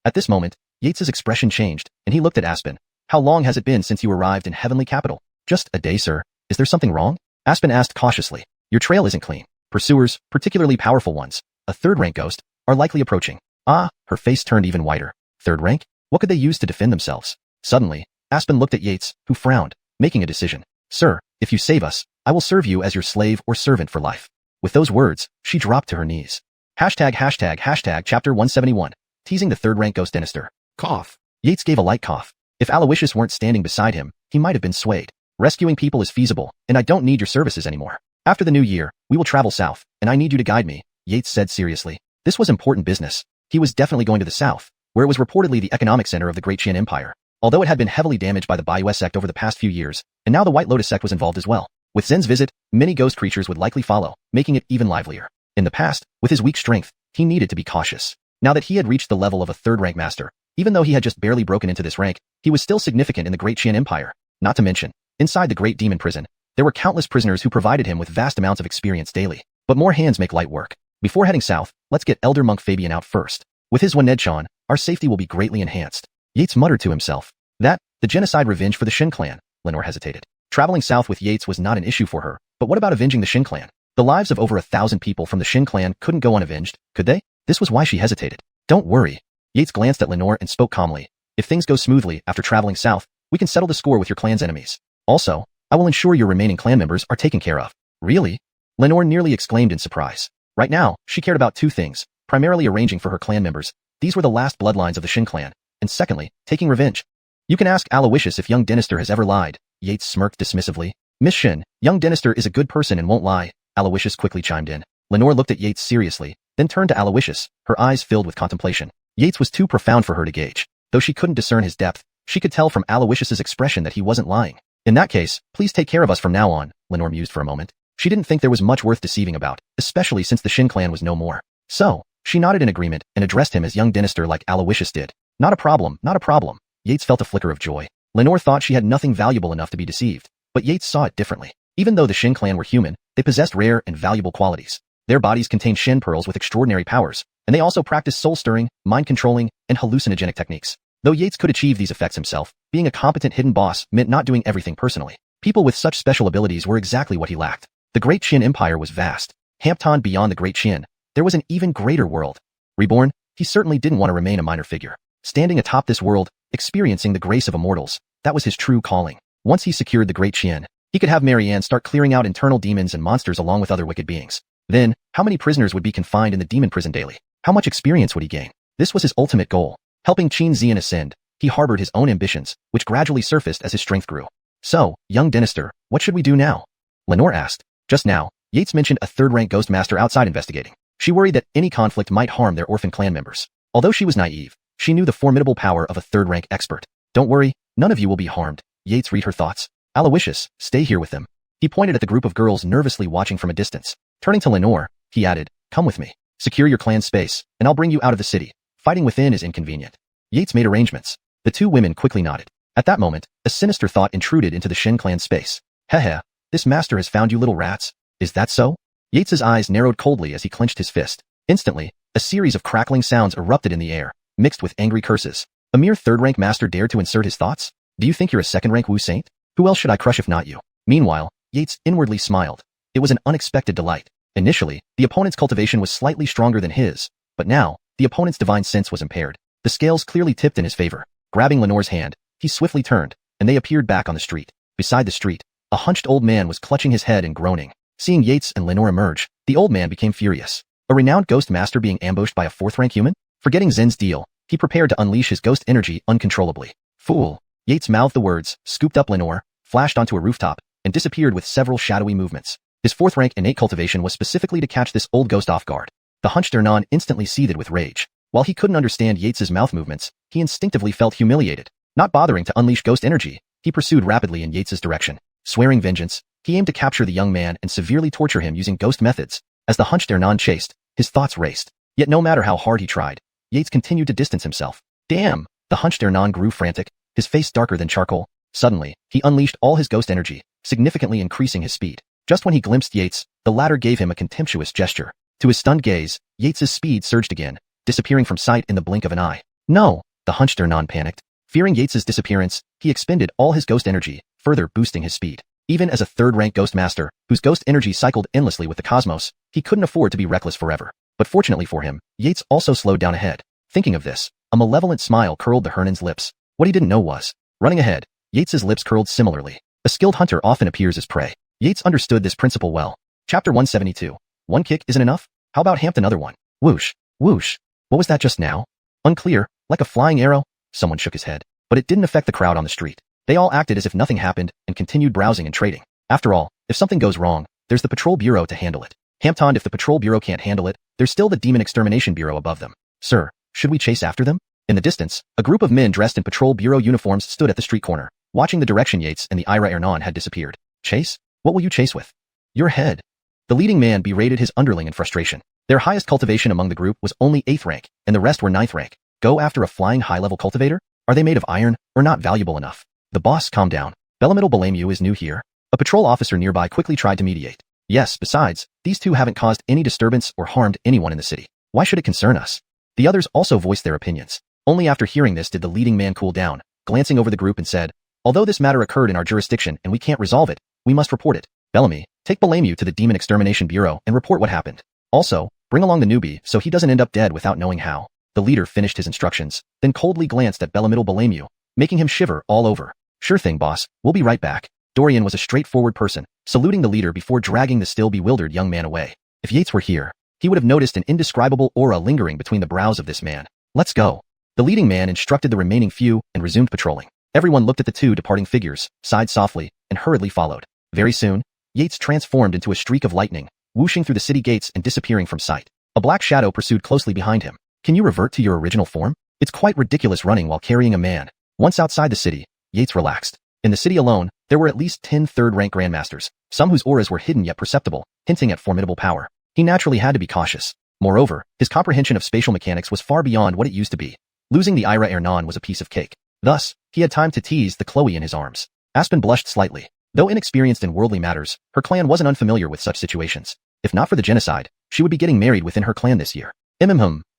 At this moment, Yates's expression changed, and he looked at Aspen. How long has it been since you arrived in Heavenly Capital? Just a day, sir. Is there something wrong? Aspen asked cautiously. Your trail isn't clean. Pursuers, particularly powerful ones, a third-rank ghost, are likely approaching. Ah, her face turned even whiter. Third rank? What could they use to defend themselves? Suddenly, Aspen looked at Yates, who frowned, making a decision. Sir, if you save us, I will serve you as your slave or servant for life. With those words, she dropped to her knees. Hashtag chapter 171. Teasing the third-rank ghost dinister. Cough. Yates gave a light cough. If Aloysius weren't standing beside him, he might have been swayed. Rescuing people is feasible, and I don't need your services anymore. After the new year, we will travel south, and I need you to guide me, Yates said seriously. This was important business. He was definitely going to the south, where it was reportedly the economic center of the Great Qian Empire. Although it had been heavily damaged by the Baiyu sect over the past few years, and now the White Lotus sect was involved as well. With Zen's visit, many ghost creatures would likely follow, making it even livelier. In the past, with his weak strength, he needed to be cautious. Now that he had reached the level of a third-rank master, even though he had just barely broken into this rank, he was still significant in the Great Qian Empire. Not to mention, inside the Great Demon Prison, there were countless prisoners who provided him with vast amounts of experience daily. But more hands make light work. Before heading south, let's get Elder Monk Fabian out first. With his Wanedchan, our safety will be greatly enhanced. Yates muttered to himself. The genocide revenge for the Shin clan. Lenore hesitated. Traveling south with Yates was not an issue for her, but what about avenging the Shin clan? The lives of over 1,000 people from the Shin clan couldn't go unavenged, could they? This was why she hesitated. Don't worry. Yates glanced at Lenore and spoke calmly. If things go smoothly after traveling south, we can settle the score with your clan's enemies. Also, I will ensure your remaining clan members are taken care of. Really? Lenore nearly exclaimed in surprise. Right now, she cared about two things, primarily arranging for her clan members. These were the last bloodlines of the Shin clan, and secondly, taking revenge. You can ask Aloysius if young Dinister has ever lied, Yates smirked dismissively. Miss Shin, young Dinister is a good person and won't lie, Aloysius quickly chimed in. Lenore looked at Yates seriously, then turned to Aloysius, her eyes filled with contemplation. Yates was too profound for her to gauge. Though she couldn't discern his depth, she could tell from Aloysius's expression that he wasn't lying. In that case, please take care of us from now on, Lenore mused for a moment. She didn't think there was much worth deceiving about, especially since the Shin clan was no more. So, she nodded in agreement and addressed him as young Dinister like Aloysius did. Not a problem, not a problem. Yates felt a flicker of joy. Lenore thought she had nothing valuable enough to be deceived, but Yates saw it differently. Even though the Shin clan were human, they possessed rare and valuable qualities. Their bodies contained Shin pearls with extraordinary powers, and they also practiced soul-stirring, mind-controlling, and hallucinogenic techniques. Though Yates could achieve these effects himself, being a competent hidden boss meant not doing everything personally. People with such special abilities were exactly what he lacked. The Great Qian Empire was vast. Hampton beyond the Great Qian, there was an even greater world. Reborn, he certainly didn't want to remain a minor figure. Standing atop this world, experiencing the grace of immortals, that was his true calling. Once he secured the Great Qian, he could have Marianne start clearing out internal demons and monsters along with other wicked beings. Then, how many prisoners would be confined in the demon prison daily? How much experience would he gain? This was his ultimate goal. Helping Xianxia ascend, he harbored his own ambitions, which gradually surfaced as his strength grew. So, young Dinister, what should we do now? Lenore asked. Just now, Yates mentioned a third-rank ghost master outside investigating. She worried that any conflict might harm their orphan clan members. Although she was naive, she knew the formidable power of a third-rank expert. Don't worry, none of you will be harmed. Yates read her thoughts. Aloysius, stay here with them. He pointed at the group of girls nervously watching from a distance. Turning to Lenore, he added, come with me. Secure your clan's space, and I'll bring you out of the city. Fighting within is inconvenient. Yates made arrangements. The two women quickly nodded. At that moment, a sinister thought intruded into the Shin clan space. Heh, this master has found you little rats. Is that so? Yates's eyes narrowed coldly as he clenched his fist. Instantly, a series of crackling sounds erupted in the air, mixed with angry curses. A mere third-rank master dared to insert his thoughts? Do you think you're a second-rank Wu Saint? Who else should I crush if not you? Meanwhile, Yates inwardly smiled. It was an unexpected delight. Initially, the opponent's cultivation was slightly stronger than his, but now, the opponent's divine sense was impaired. The scales clearly tipped in his favor. Grabbing Lenore's hand, he swiftly turned, and they appeared back on the street. Beside the street, a hunched old man was clutching his head and groaning. Seeing Yates and Lenore emerge, the old man became furious. A renowned ghost master being ambushed by a fourth-rank human? Forgetting Zen's deal, he prepared to unleash his ghost energy uncontrollably. Fool! Yates mouthed the words, scooped up Lenore, flashed onto a rooftop, and disappeared with several shadowy movements. His 4th rank innate cultivation was specifically to catch this old ghost off guard. The hunched Ernan instantly seethed with rage. While he couldn't understand Yates's mouth movements, he instinctively felt humiliated. Not bothering to unleash ghost energy, he pursued rapidly in Yates's direction. Swearing vengeance, he aimed to capture the young man and severely torture him using ghost methods. As the hunched Ernan chased, his thoughts raced. Yet no matter how hard he tried, Yates continued to distance himself. Damn! The hunched Ernan grew frantic, his face darker than charcoal. Suddenly, he unleashed all his ghost energy, significantly increasing his speed. Just when he glimpsed Yates, the latter gave him a contemptuous gesture. To his stunned gaze, Yates's speed surged again, disappearing from sight in the blink of an eye. No! The hunched Ernan panicked. Fearing Yates's disappearance, he expended all his ghost energy, further boosting his speed. Even as a 3rd-rank ghost master, whose ghost energy cycled endlessly with the cosmos, he couldn't afford to be reckless forever. But fortunately for him, Yates also slowed down ahead. Thinking of this, a malevolent smile curled the Hernan's lips. What he didn't know was, running ahead, Yates's lips curled similarly. A skilled hunter often appears as prey. Yates understood this principle well. Chapter 172. One kick isn't enough? How about hamp another one? Whoosh. Whoosh. What was that just now? Unclear, like a flying arrow? Someone shook his head. But it didn't affect the crowd on the street. They all acted as if nothing happened and continued browsing and trading. After all, if something goes wrong, there's the patrol bureau to handle it. Hampton, if the patrol bureau can't handle it, there's still the demon extermination bureau above them. Sir, should we chase after them? In the distance, a group of men dressed in patrol bureau uniforms stood at the street corner, watching the direction Yates and the Ira Ernan had disappeared. Chase? What will you chase with? Your head. The leading man berated his underling in frustration. Their highest cultivation among the group was only 8th rank, and the rest were 9th rank. Go after a flying high-level cultivator? Are they made of iron, or not valuable enough? The boss calmed down. Belamiddle Belamiu is new here. A patrol officer nearby quickly tried to mediate. Yes, besides, these two haven't caused any disturbance or harmed anyone in the city. Why should it concern us? The others also voiced their opinions. Only after hearing this did the leading man cool down, glancing over the group and said, although this matter occurred in our jurisdiction and we can't resolve it, we must report it. Bellamy, take Belamiu to the Demon Extermination Bureau and report what happened. Also, bring along the newbie so he doesn't end up dead without knowing how. The leader finished his instructions, then coldly glanced at Belamiddle Belamiu, making him shiver all over. Sure thing, boss. We'll be right back. Dorian was a straightforward person, saluting the leader before dragging the still bewildered young man away. If Yates were here, he would have noticed an indescribable aura lingering between the brows of this man. Let's go. The leading man instructed the remaining few and resumed patrolling. Everyone looked at the two departing figures, sighed softly, and hurriedly followed. Very soon, Yates transformed into a streak of lightning, whooshing through the city gates and disappearing from sight. A black shadow pursued closely behind him. Can you revert to your original form? It's quite ridiculous running while carrying a man. Once outside the city, Yates relaxed. In the city alone, there were at least 10 third-rank grandmasters, some whose auras were hidden yet perceptible, hinting at formidable power. He naturally had to be cautious. Moreover, his comprehension of spatial mechanics was far beyond what it used to be. Losing the Ira Ernan was a piece of cake. Thus, he had time to tease the Chloe in his arms. Aspen blushed slightly. Though inexperienced in worldly matters, her clan wasn't unfamiliar with such situations. If not for the genocide, she would be getting married within her clan this year.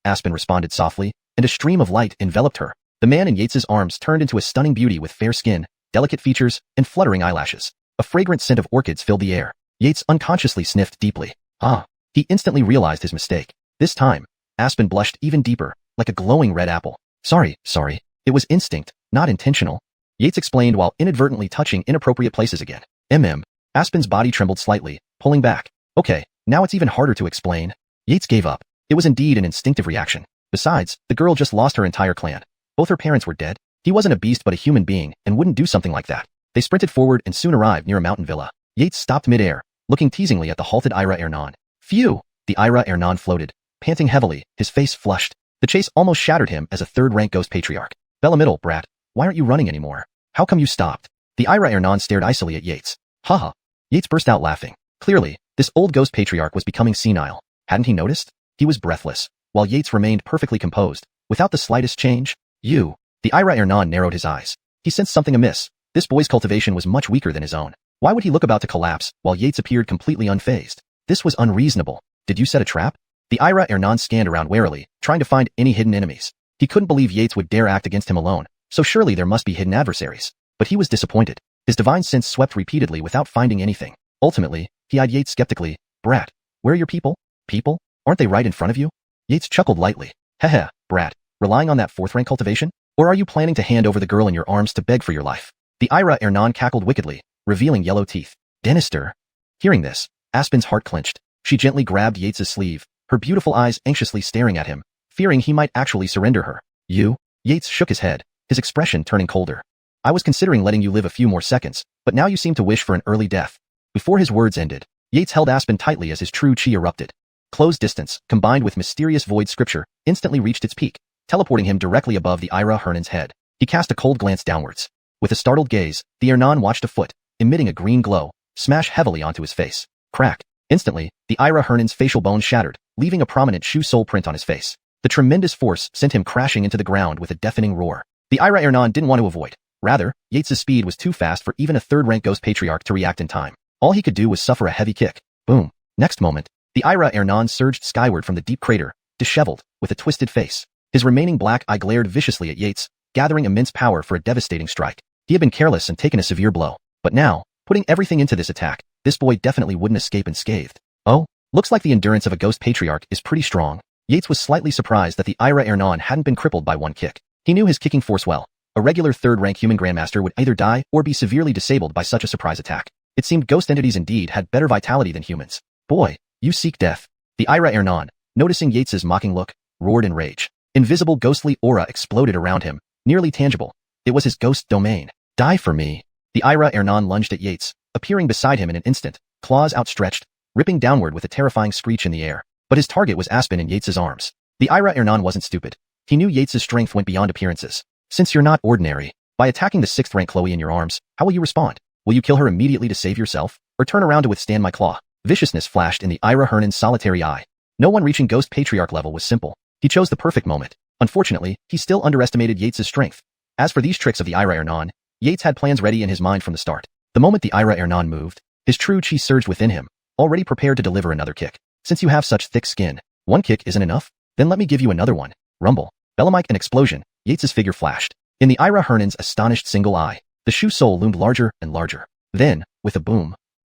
Aspen responded softly, and a stream of light enveloped her. The man in Yates's arms turned into a stunning beauty with fair skin, delicate features, and fluttering eyelashes. A fragrant scent of orchids filled the air. Yates unconsciously sniffed deeply. He instantly realized his mistake. This time, Aspen blushed even deeper, like a glowing red apple. Sorry. It was instinct, not intentional. Yates explained while inadvertently touching inappropriate places again. Aspen's body trembled slightly, pulling back. Okay, now it's even harder to explain. Yates gave up. It was indeed an instinctive reaction. Besides, the girl just lost her entire clan. Both her parents were dead. He wasn't a beast but a human being and wouldn't do something like that. They sprinted forward and soon arrived near a mountain villa. Yates stopped mid-air, looking teasingly at the halted Ira Ernan. Phew! The Ira Ernan floated, panting heavily, his face flushed. The chase almost shattered him as a third-rank ghost patriarch. Belamiddle, brat, why aren't you running anymore? How come you stopped? The Ira Ernan stared icily at Yates. Haha. Yates burst out laughing. Clearly, this old ghost patriarch was becoming senile. Hadn't he noticed? He was breathless, while Yates remained perfectly composed, without the slightest change. You. The Ira Ernan narrowed his eyes. He sensed something amiss. This boy's cultivation was much weaker than his own. Why would he look about to collapse, while Yates appeared completely unfazed? This was unreasonable. Did you set a trap? The Ira Ernan scanned around warily, trying to find any hidden enemies. He couldn't believe Yates would dare act against him alone, so surely there must be hidden adversaries. But he was disappointed. His divine sense swept repeatedly without finding anything. Ultimately, he eyed Yates skeptically. Brat, where are your people? People? Aren't they right in front of you? Yates chuckled lightly. Heh, brat, relying on that fourth-rank cultivation? Or are you planning to hand over the girl in your arms to beg for your life? The Ira Ernan cackled wickedly, revealing yellow teeth. Denister. Hearing this, Aspen's heart clenched. She gently grabbed Yates's sleeve, her beautiful eyes anxiously staring at him, fearing he might actually surrender her. You? Yates shook his head, his expression turning colder. I was considering letting you live a few more seconds, but now you seem to wish for an early death. Before his words ended, Yates held Aspen tightly as his true chi erupted. Closed distance, combined with mysterious void scripture, instantly reached its peak, teleporting him directly above the Ira Hernan's head. He cast a cold glance downwards. With a startled gaze, the Ernan watched a foot, emitting a green glow, smash heavily onto his face. Crack. Instantly, the Ira Hernan's facial bones shattered, leaving a prominent shoe sole print on his face. The tremendous force sent him crashing into the ground with a deafening roar. The Ira Ernan didn't want to avoid. Rather, Yates' speed was too fast for even a third-rank Ghost Patriarch to react in time. All he could do was suffer a heavy kick. Boom. Next moment, the Ira Ernan surged skyward from the deep crater, disheveled, with a twisted face. His remaining black eye glared viciously at Yates, gathering immense power for a devastating strike. He had been careless and taken a severe blow. But now, putting everything into this attack, this boy definitely wouldn't escape unscathed. Oh, looks like the endurance of a Ghost Patriarch is pretty strong. Yates was slightly surprised that the Ira Ernan hadn't been crippled by one kick. He knew his kicking force well. A regular third-rank human Grandmaster would either die or be severely disabled by such a surprise attack. It seemed ghost entities indeed had better vitality than humans. Boy, you seek death. The Ira Ernan, noticing Yates' mocking look, roared in rage. Invisible ghostly aura exploded around him, nearly tangible. It was his ghost domain. Die for me. The Ira Ernan lunged at Yates, appearing beside him in an instant, claws outstretched, ripping downward with a terrifying screech in the air. But his target was Aspen in Yates' arms. The Ira Ernan wasn't stupid. He knew Yates' strength went beyond appearances. Since you're not ordinary, by attacking the 6th-rank Chloe in your arms, how will you respond? Will you kill her immediately to save yourself, or turn around to withstand my claw? Viciousness flashed in the Ira Hernan's solitary eye. No one reaching Ghost Patriarch level was simple. He chose the perfect moment. Unfortunately, he still underestimated Yates' strength. As for these tricks of the Ira Ernan, Yates had plans ready in his mind from the start. The moment the Ira Ernan moved, his true chi surged within him, already prepared to deliver another kick. Since you have such thick skin, one kick isn't enough? Then let me give you another one. Rumble. Belemike and explosion, Yates' figure flashed. In the Ira Hernan's astonished single eye, the shoe sole loomed larger and larger. Then, with a boom,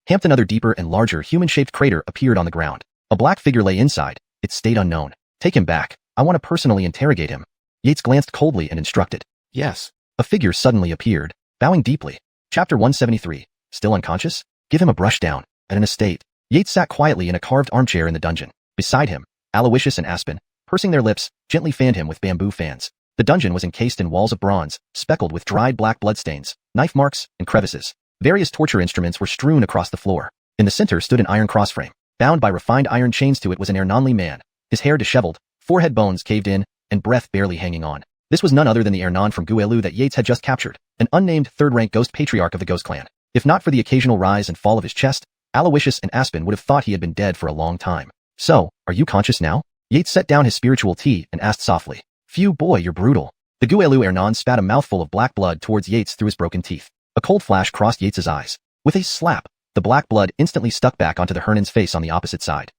another deeper and larger human-shaped crater appeared on the ground. A black figure lay inside. It stayed unknown. Take him back. I want to personally interrogate him. Yates glanced coldly and instructed. Yes. A figure suddenly appeared, bowing deeply. Chapter 173. Still unconscious? Give him a brush down. At an estate, Yates sat quietly in a carved armchair in the dungeon. Beside him, Aloysius and Aspen, pursing their lips, gently fanned him with bamboo fans. The dungeon was encased in walls of bronze, speckled with dried black bloodstains, knife marks, and crevices. Various torture instruments were strewn across the floor. In the center stood an iron crossframe. Bound by refined iron chains to it was an Ernanli man, his hair disheveled, forehead bones caved in, and breath barely hanging on. This was none other than the Ernan from Guelu that Yates had just captured, an unnamed third-rank Ghost Patriarch of the Ghost Clan. If not for the occasional rise and fall of his chest, Aloysius and Aspen would have thought he had been dead for a long time. So, are you conscious now? Yates set down his spiritual tea and asked softly. Phew boy, you're brutal. The Guelu Ernan spat a mouthful of black blood towards Yates through his broken teeth. A cold flash crossed Yates' eyes. With a slap, the black blood instantly stuck back onto the Hernan's face on the opposite side.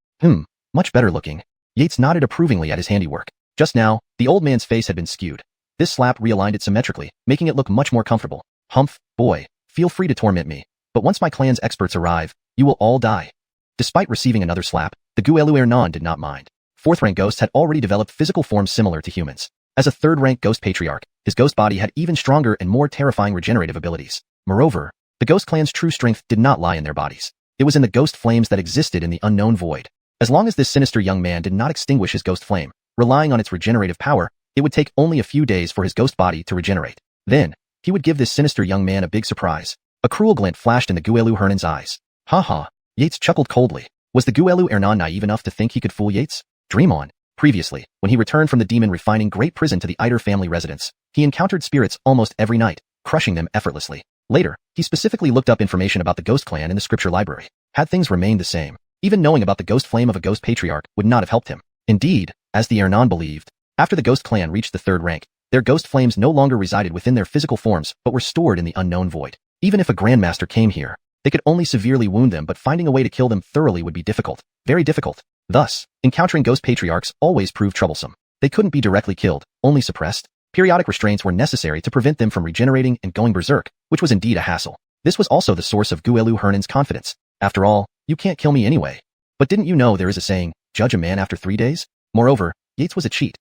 Much better looking. Yates nodded approvingly at his handiwork. Just now, the old man's face had been skewed. This slap realigned it symmetrically, making it look much more comfortable. Humph, boy, feel free to torment me. But once my clan's experts arrive, you will all die. Despite receiving another slap, the Guelu Ernan did not mind. 4th-rank ghosts had already developed physical forms similar to humans. As a 3rd-rank Ghost Patriarch, his ghost body had even stronger and more terrifying regenerative abilities. Moreover, the Ghost Clan's true strength did not lie in their bodies. It was in the ghost flames that existed in the unknown void. As long as this sinister young man did not extinguish his ghost flame, relying on its regenerative power, it would take only a few days for his ghost body to regenerate. Then, he would give this sinister young man a big surprise. A cruel glint flashed in the Guelu Hernan's eyes. Ha ha, Yates chuckled coldly. Was the Guelu Ernan naive enough to think he could fool Yates? Dream on. Previously, when he returned from the demon-refining Great Prison to the Eider family residence, he encountered spirits almost every night, crushing them effortlessly. Later, he specifically looked up information about the Ghost Clan in the scripture library. Had things remained the same, even knowing about the ghost flame of a Ghost Patriarch would not have helped him. Indeed, as the Ernan believed, after the Ghost Clan reached the 3rd rank, their ghost flames no longer resided within their physical forms but were stored in the unknown void. Even if a Grandmaster came here, they could only severely wound them, but finding a way to kill them thoroughly would be difficult. Very difficult. Thus, encountering Ghost Patriarchs always proved troublesome. They couldn't be directly killed, only suppressed. Periodic restraints were necessary to prevent them from regenerating and going berserk, which was indeed a hassle. This was also the source of Guelu Hernan's confidence. After all, you can't kill me anyway. But didn't you know there is a saying, judge a man after 3 days? Moreover, Yates was a cheat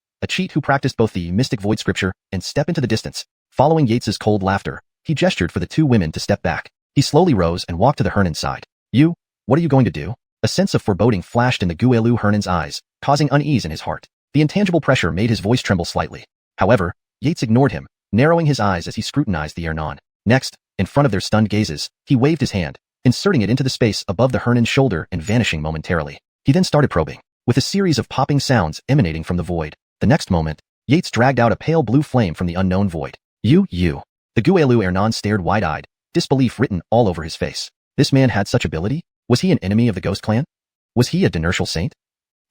who practiced both the mystic void scripture and step into the distance. Following Yates's cold laughter, he gestured for the 2 women to step back. He slowly rose and walked to the Hernan's side. What are you going to do? A sense of foreboding flashed in the Guelu Hernan's eyes, causing unease in his heart. The intangible pressure made his voice tremble slightly. However, Yates ignored him, narrowing his eyes as he scrutinized the Ernan. Next, In front of their stunned gazes, he waved his hand, inserting it into the space above the Hernan's shoulder and vanishing momentarily. He then started probing, with a series of popping sounds emanating from the void. The next moment, Yates dragged out a pale blue flame from the unknown void. You. The Guelu Hernan stared wide-eyed, disbelief written all over his face. This man had such ability? Was he an enemy of the Ghost Clan? Was he a Dynasty saint?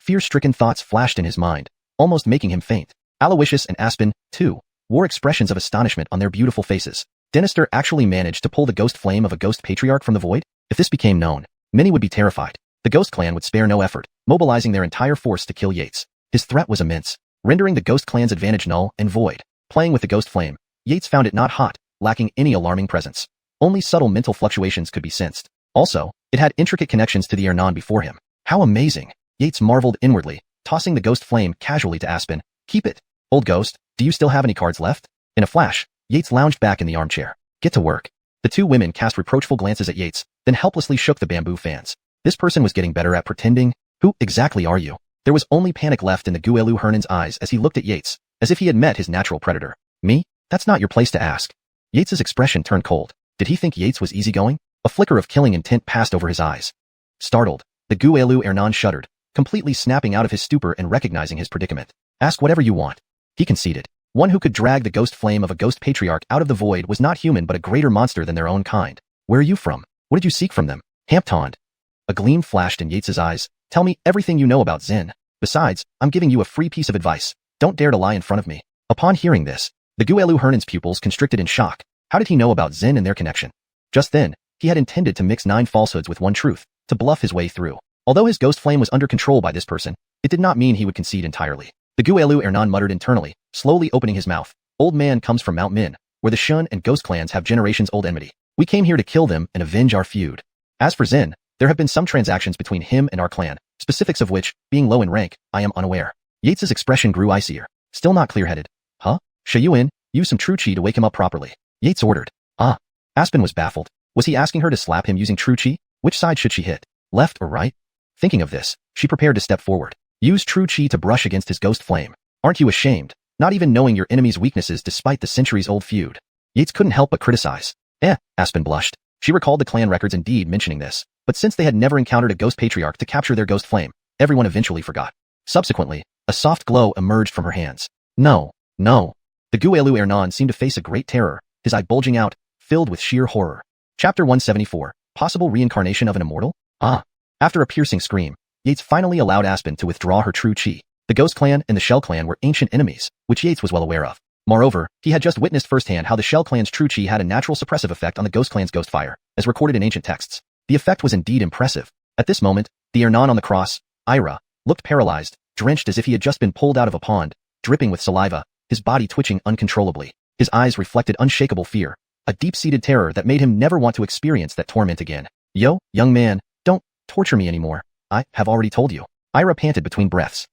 Fear-stricken thoughts flashed in his mind, almost making him faint. Aloysius and Aspen, too, wore expressions of astonishment on their beautiful faces. Dynasty actually managed to pull the ghost flame of a ghost patriarch from the void? If this became known, many would be terrified. The Ghost Clan would spare no effort, mobilizing their entire force to kill Yates. His threat was immense, rendering the Ghost Clan's advantage null and void. Playing with the ghost flame, Yates found it not hot, lacking any alarming presence. Only subtle mental fluctuations could be sensed. Also, it had intricate connections to the Hernan before him. How amazing! Yates marveled inwardly, tossing the ghost flame casually to Aspen. Keep it. Old ghost, do you still have any cards left? In a flash, Yates lounged back in the armchair. Get to work. The two women cast reproachful glances at Yates, then helplessly shook the bamboo fans. This person was getting better at pretending. Who exactly are you? There was only panic left in the Guelu Hernan's eyes as he looked at Yates, as if he had met his natural predator. Me? That's not your place to ask. Yates's expression turned cold. Did he think Yates was easygoing? A flicker of killing intent passed over his eyes. Startled, the Guelu Hernan shuddered, completely snapping out of his stupor and recognizing his predicament. Ask whatever you want. He conceded. One who could drag the ghost flame of a ghost patriarch out of the void was not human but a greater monster than their own kind. Where are you from? What did you seek from them? Hamptond. A gleam flashed in Yates's eyes. Tell me everything you know about Zen. Besides, I'm giving you a free piece of advice. Don't dare to lie in front of me. Upon hearing this, the Guelu Hernan's pupils constricted in shock. How did he know about Zen and their connection? Just then, he had intended to mix 9 falsehoods with one truth, to bluff his way through. Although his ghost flame was under control by this person, it did not mean he would concede entirely. The Guelu Hernan muttered internally, slowly opening his mouth. Old man comes from Mount Min, where the Qian and ghost clans have generations-old enmity. We came here to kill them and avenge our feud. As for Zen, there have been some transactions between him and our clan, specifics of which, being low in rank, I am unaware. Yates's expression grew icier, still not clear-headed. Huh? Xianxia, use some true chi to wake him up properly. Yates ordered. Aspen was baffled. Was he asking her to slap him using true chi? Which side should she hit? Left or right? Thinking of this, she prepared to step forward. Use true chi to brush against his ghost flame. Aren't you ashamed? Not even knowing your enemy's weaknesses despite the centuries-old feud. Yates couldn't help but criticize. Aspen blushed. She recalled the clan records indeed mentioning this, but since they had never encountered a ghost patriarch to capture their ghost flame, everyone eventually forgot. Subsequently, a soft glow emerged from her hands. No. The Guelu Hernan seemed to face a great terror, his eye bulging out, filled with sheer horror. Chapter 174, Possible Reincarnation of an Immortal? After a piercing scream, Yates finally allowed Aspen to withdraw her true chi. The Ghost Clan and the Shell Clan were ancient enemies, which Yates was well aware of. Moreover, he had just witnessed firsthand how the Shell Clan's true chi had a natural suppressive effect on the Ghost Clan's ghost fire, as recorded in ancient texts. The effect was indeed impressive. At this moment, the Hernan on the cross, Ira, looked paralyzed, drenched as if he had just been pulled out of a pond, dripping with saliva, his body twitching uncontrollably. His eyes reflected unshakable fear, a deep-seated terror that made him never want to experience that torment again. Yo, young man, don't torture me anymore. I have already told you. Ira panted between breaths.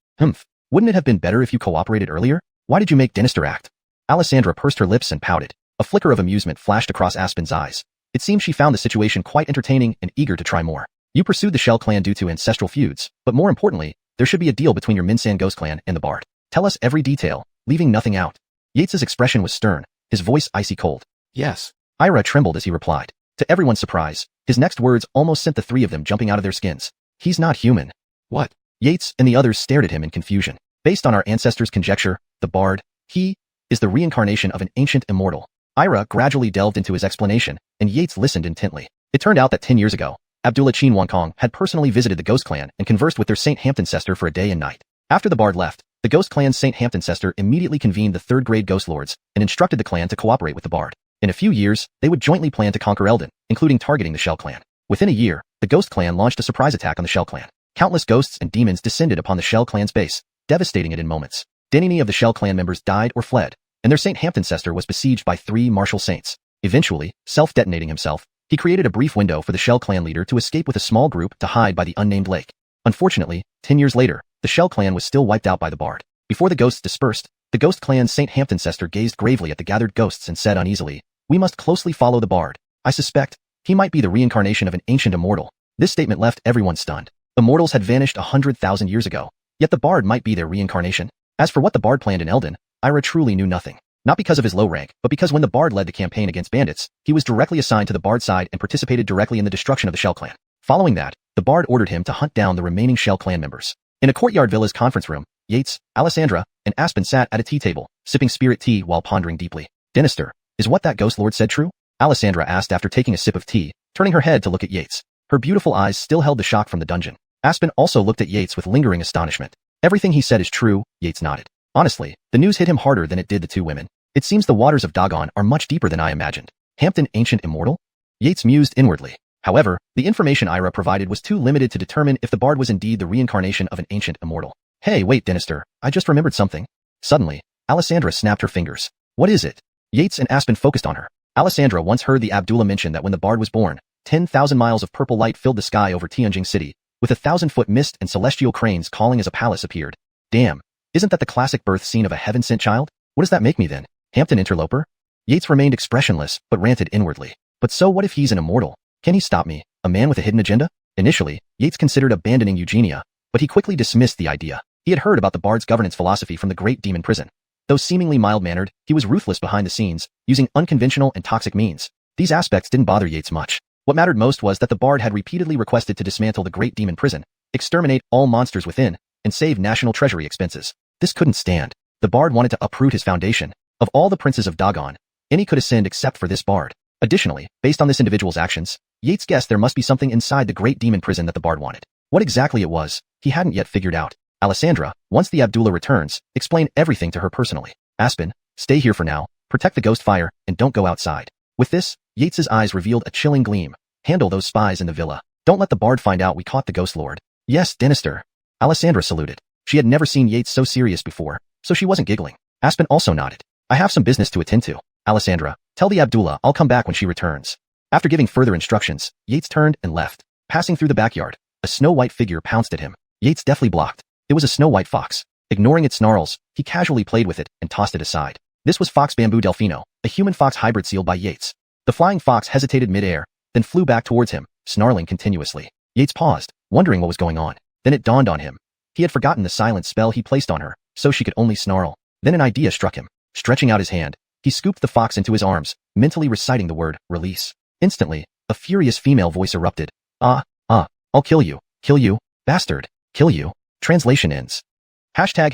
Wouldn't it have been better if you cooperated earlier? Why did you make Dynasty act? Alessandra pursed her lips and pouted. A flicker of amusement flashed across Aspen's eyes. It seemed she found the situation quite entertaining and eager to try more. You pursued the Shell Clan due to ancestral feuds, but more importantly, there should be a deal between your Minsan Ghost Clan and the Bard. Tell us every detail, leaving nothing out. Yates's expression was stern, his voice icy cold. Yes. Ira trembled as he replied. To everyone's surprise, his next words almost sent the three of them jumping out of their skins. He's not human. What? Yates and the others stared at him in confusion. Based on our ancestors' conjecture, the Bard, he is the reincarnation of an ancient immortal. Ira gradually delved into his explanation, and Yates listened intently. It turned out that 10 years ago, Abdullah Qian Wangkong had personally visited the Ghost Clan and conversed with their St. Hampton-cester for a day and night. After the Bard left, the Ghost Clan's St. Hampton-cester immediately convened the third-grade Ghost Lords and instructed the clan to cooperate with the Bard. In a few years, they would jointly plan to conquer Eldon, including targeting the Shell Clan. Within a year, the Ghost Clan launched a surprise attack on the Shell Clan. Countless ghosts and demons descended upon the Shell Clan's base, devastating it in moments. Any of the Shell Clan members died or fled, and their St. Hampton-cester was besieged by 3 martial saints. Eventually, self-detonating himself, he created a brief window for the Shell Clan leader to escape with a small group to hide by the unnamed lake. Unfortunately, 10 years later, the Shell Clan was still wiped out by the Bard. Before the ghosts dispersed, the Ghost Clan's St. Hampton-cester gazed gravely at the gathered ghosts and said uneasily, "We must closely follow the Bard. I suspect he might be the reincarnation of an ancient immortal." This statement left everyone stunned. Immortals had vanished 100,000 years ago, yet the Bard might be their reincarnation. As for what the Bard planned in Eldon, Ira truly knew nothing. Not because of his low rank, but because when the Bard led the campaign against bandits, he was directly assigned to the Bard side and participated directly in the destruction of the Shell clan. Following that, the Bard ordered him to hunt down the remaining Shell clan members. In a courtyard villa's conference room, Yates, Alessandra, and Aspen sat at a tea table, sipping spirit tea while pondering deeply. Dinister, is what that ghost lord said true? Alessandra asked after taking a sip of tea, turning her head to look at Yates. Her beautiful eyes still held the shock from the dungeon. Aspen also looked at Yates with lingering astonishment. Everything he said is true, Yates nodded. Honestly, the news hit him harder than it did the two women. It seems the waters of Dagon are much deeper than I imagined. Hampton ancient immortal? Yates mused inwardly. However, the information Ira provided was too limited to determine if the Bard was indeed the reincarnation of an ancient immortal. Hey, wait, Dinister, I just remembered something. Suddenly, Alessandra snapped her fingers. What is it? Yates and Aspen focused on her. Alessandra once heard the Abdullah mention that when the Bard was born, 10,000 miles of purple light filled the sky over Tianjing City, with 1,000-foot mist and celestial cranes calling as a palace appeared. Damn, isn't that the classic birth scene of a heaven-sent child? What does that make me then? Hampton interloper? Yates remained expressionless, but ranted inwardly. But so what if he's an immortal? Can he stop me, a man with a hidden agenda? Initially, Yates considered abandoning Eugenia, but he quickly dismissed the idea. He had heard about the Bard's governance philosophy from the great demon prison. Though seemingly mild-mannered, he was ruthless behind the scenes, using unconventional and toxic means. These aspects didn't bother Yates much. What mattered most was that the Bard had repeatedly requested to dismantle the great demon prison, exterminate all monsters within, and save national treasury expenses. This couldn't stand. The Bard wanted to uproot his foundation. Of all the princes of Dagon, any could ascend except for this Bard. Additionally, based on this individual's actions, Yates guessed there must be something inside the great demon prison that the Bard wanted. What exactly it was, he hadn't yet figured out. Alessandra, once the Abdullah returns, explained everything to her personally. Aspen, stay here for now, protect the ghost fire, and don't go outside. With this, Yates's eyes revealed a chilling gleam. Handle those spies in the villa. Don't let the Bard find out we caught the ghost lord. Yes, Dinister. Alessandra saluted. She had never seen Yates so serious before, so she wasn't giggling. Aspen also nodded. I have some business to attend to. Alessandra, tell the Abdullah I'll come back when she returns. After giving further instructions, Yates turned and left. Passing through the backyard, a snow-white figure pounced at him. Yates deftly blocked. It was a snow-white fox. Ignoring its snarls, he casually played with it and tossed it aside. This was Fox Bamboo Delfino, a human-fox hybrid sealed by Yates. The flying fox hesitated mid-air, then flew back towards him, snarling continuously. Yates paused, wondering what was going on. Then it dawned on him. He had forgotten the silent spell he placed on her, so she could only snarl. Then an idea struck him. Stretching out his hand, he scooped the fox into his arms, mentally reciting the word, release. Instantly, a furious female voice erupted. I'll kill you, bastard, kill you. Translation ends. Hashtag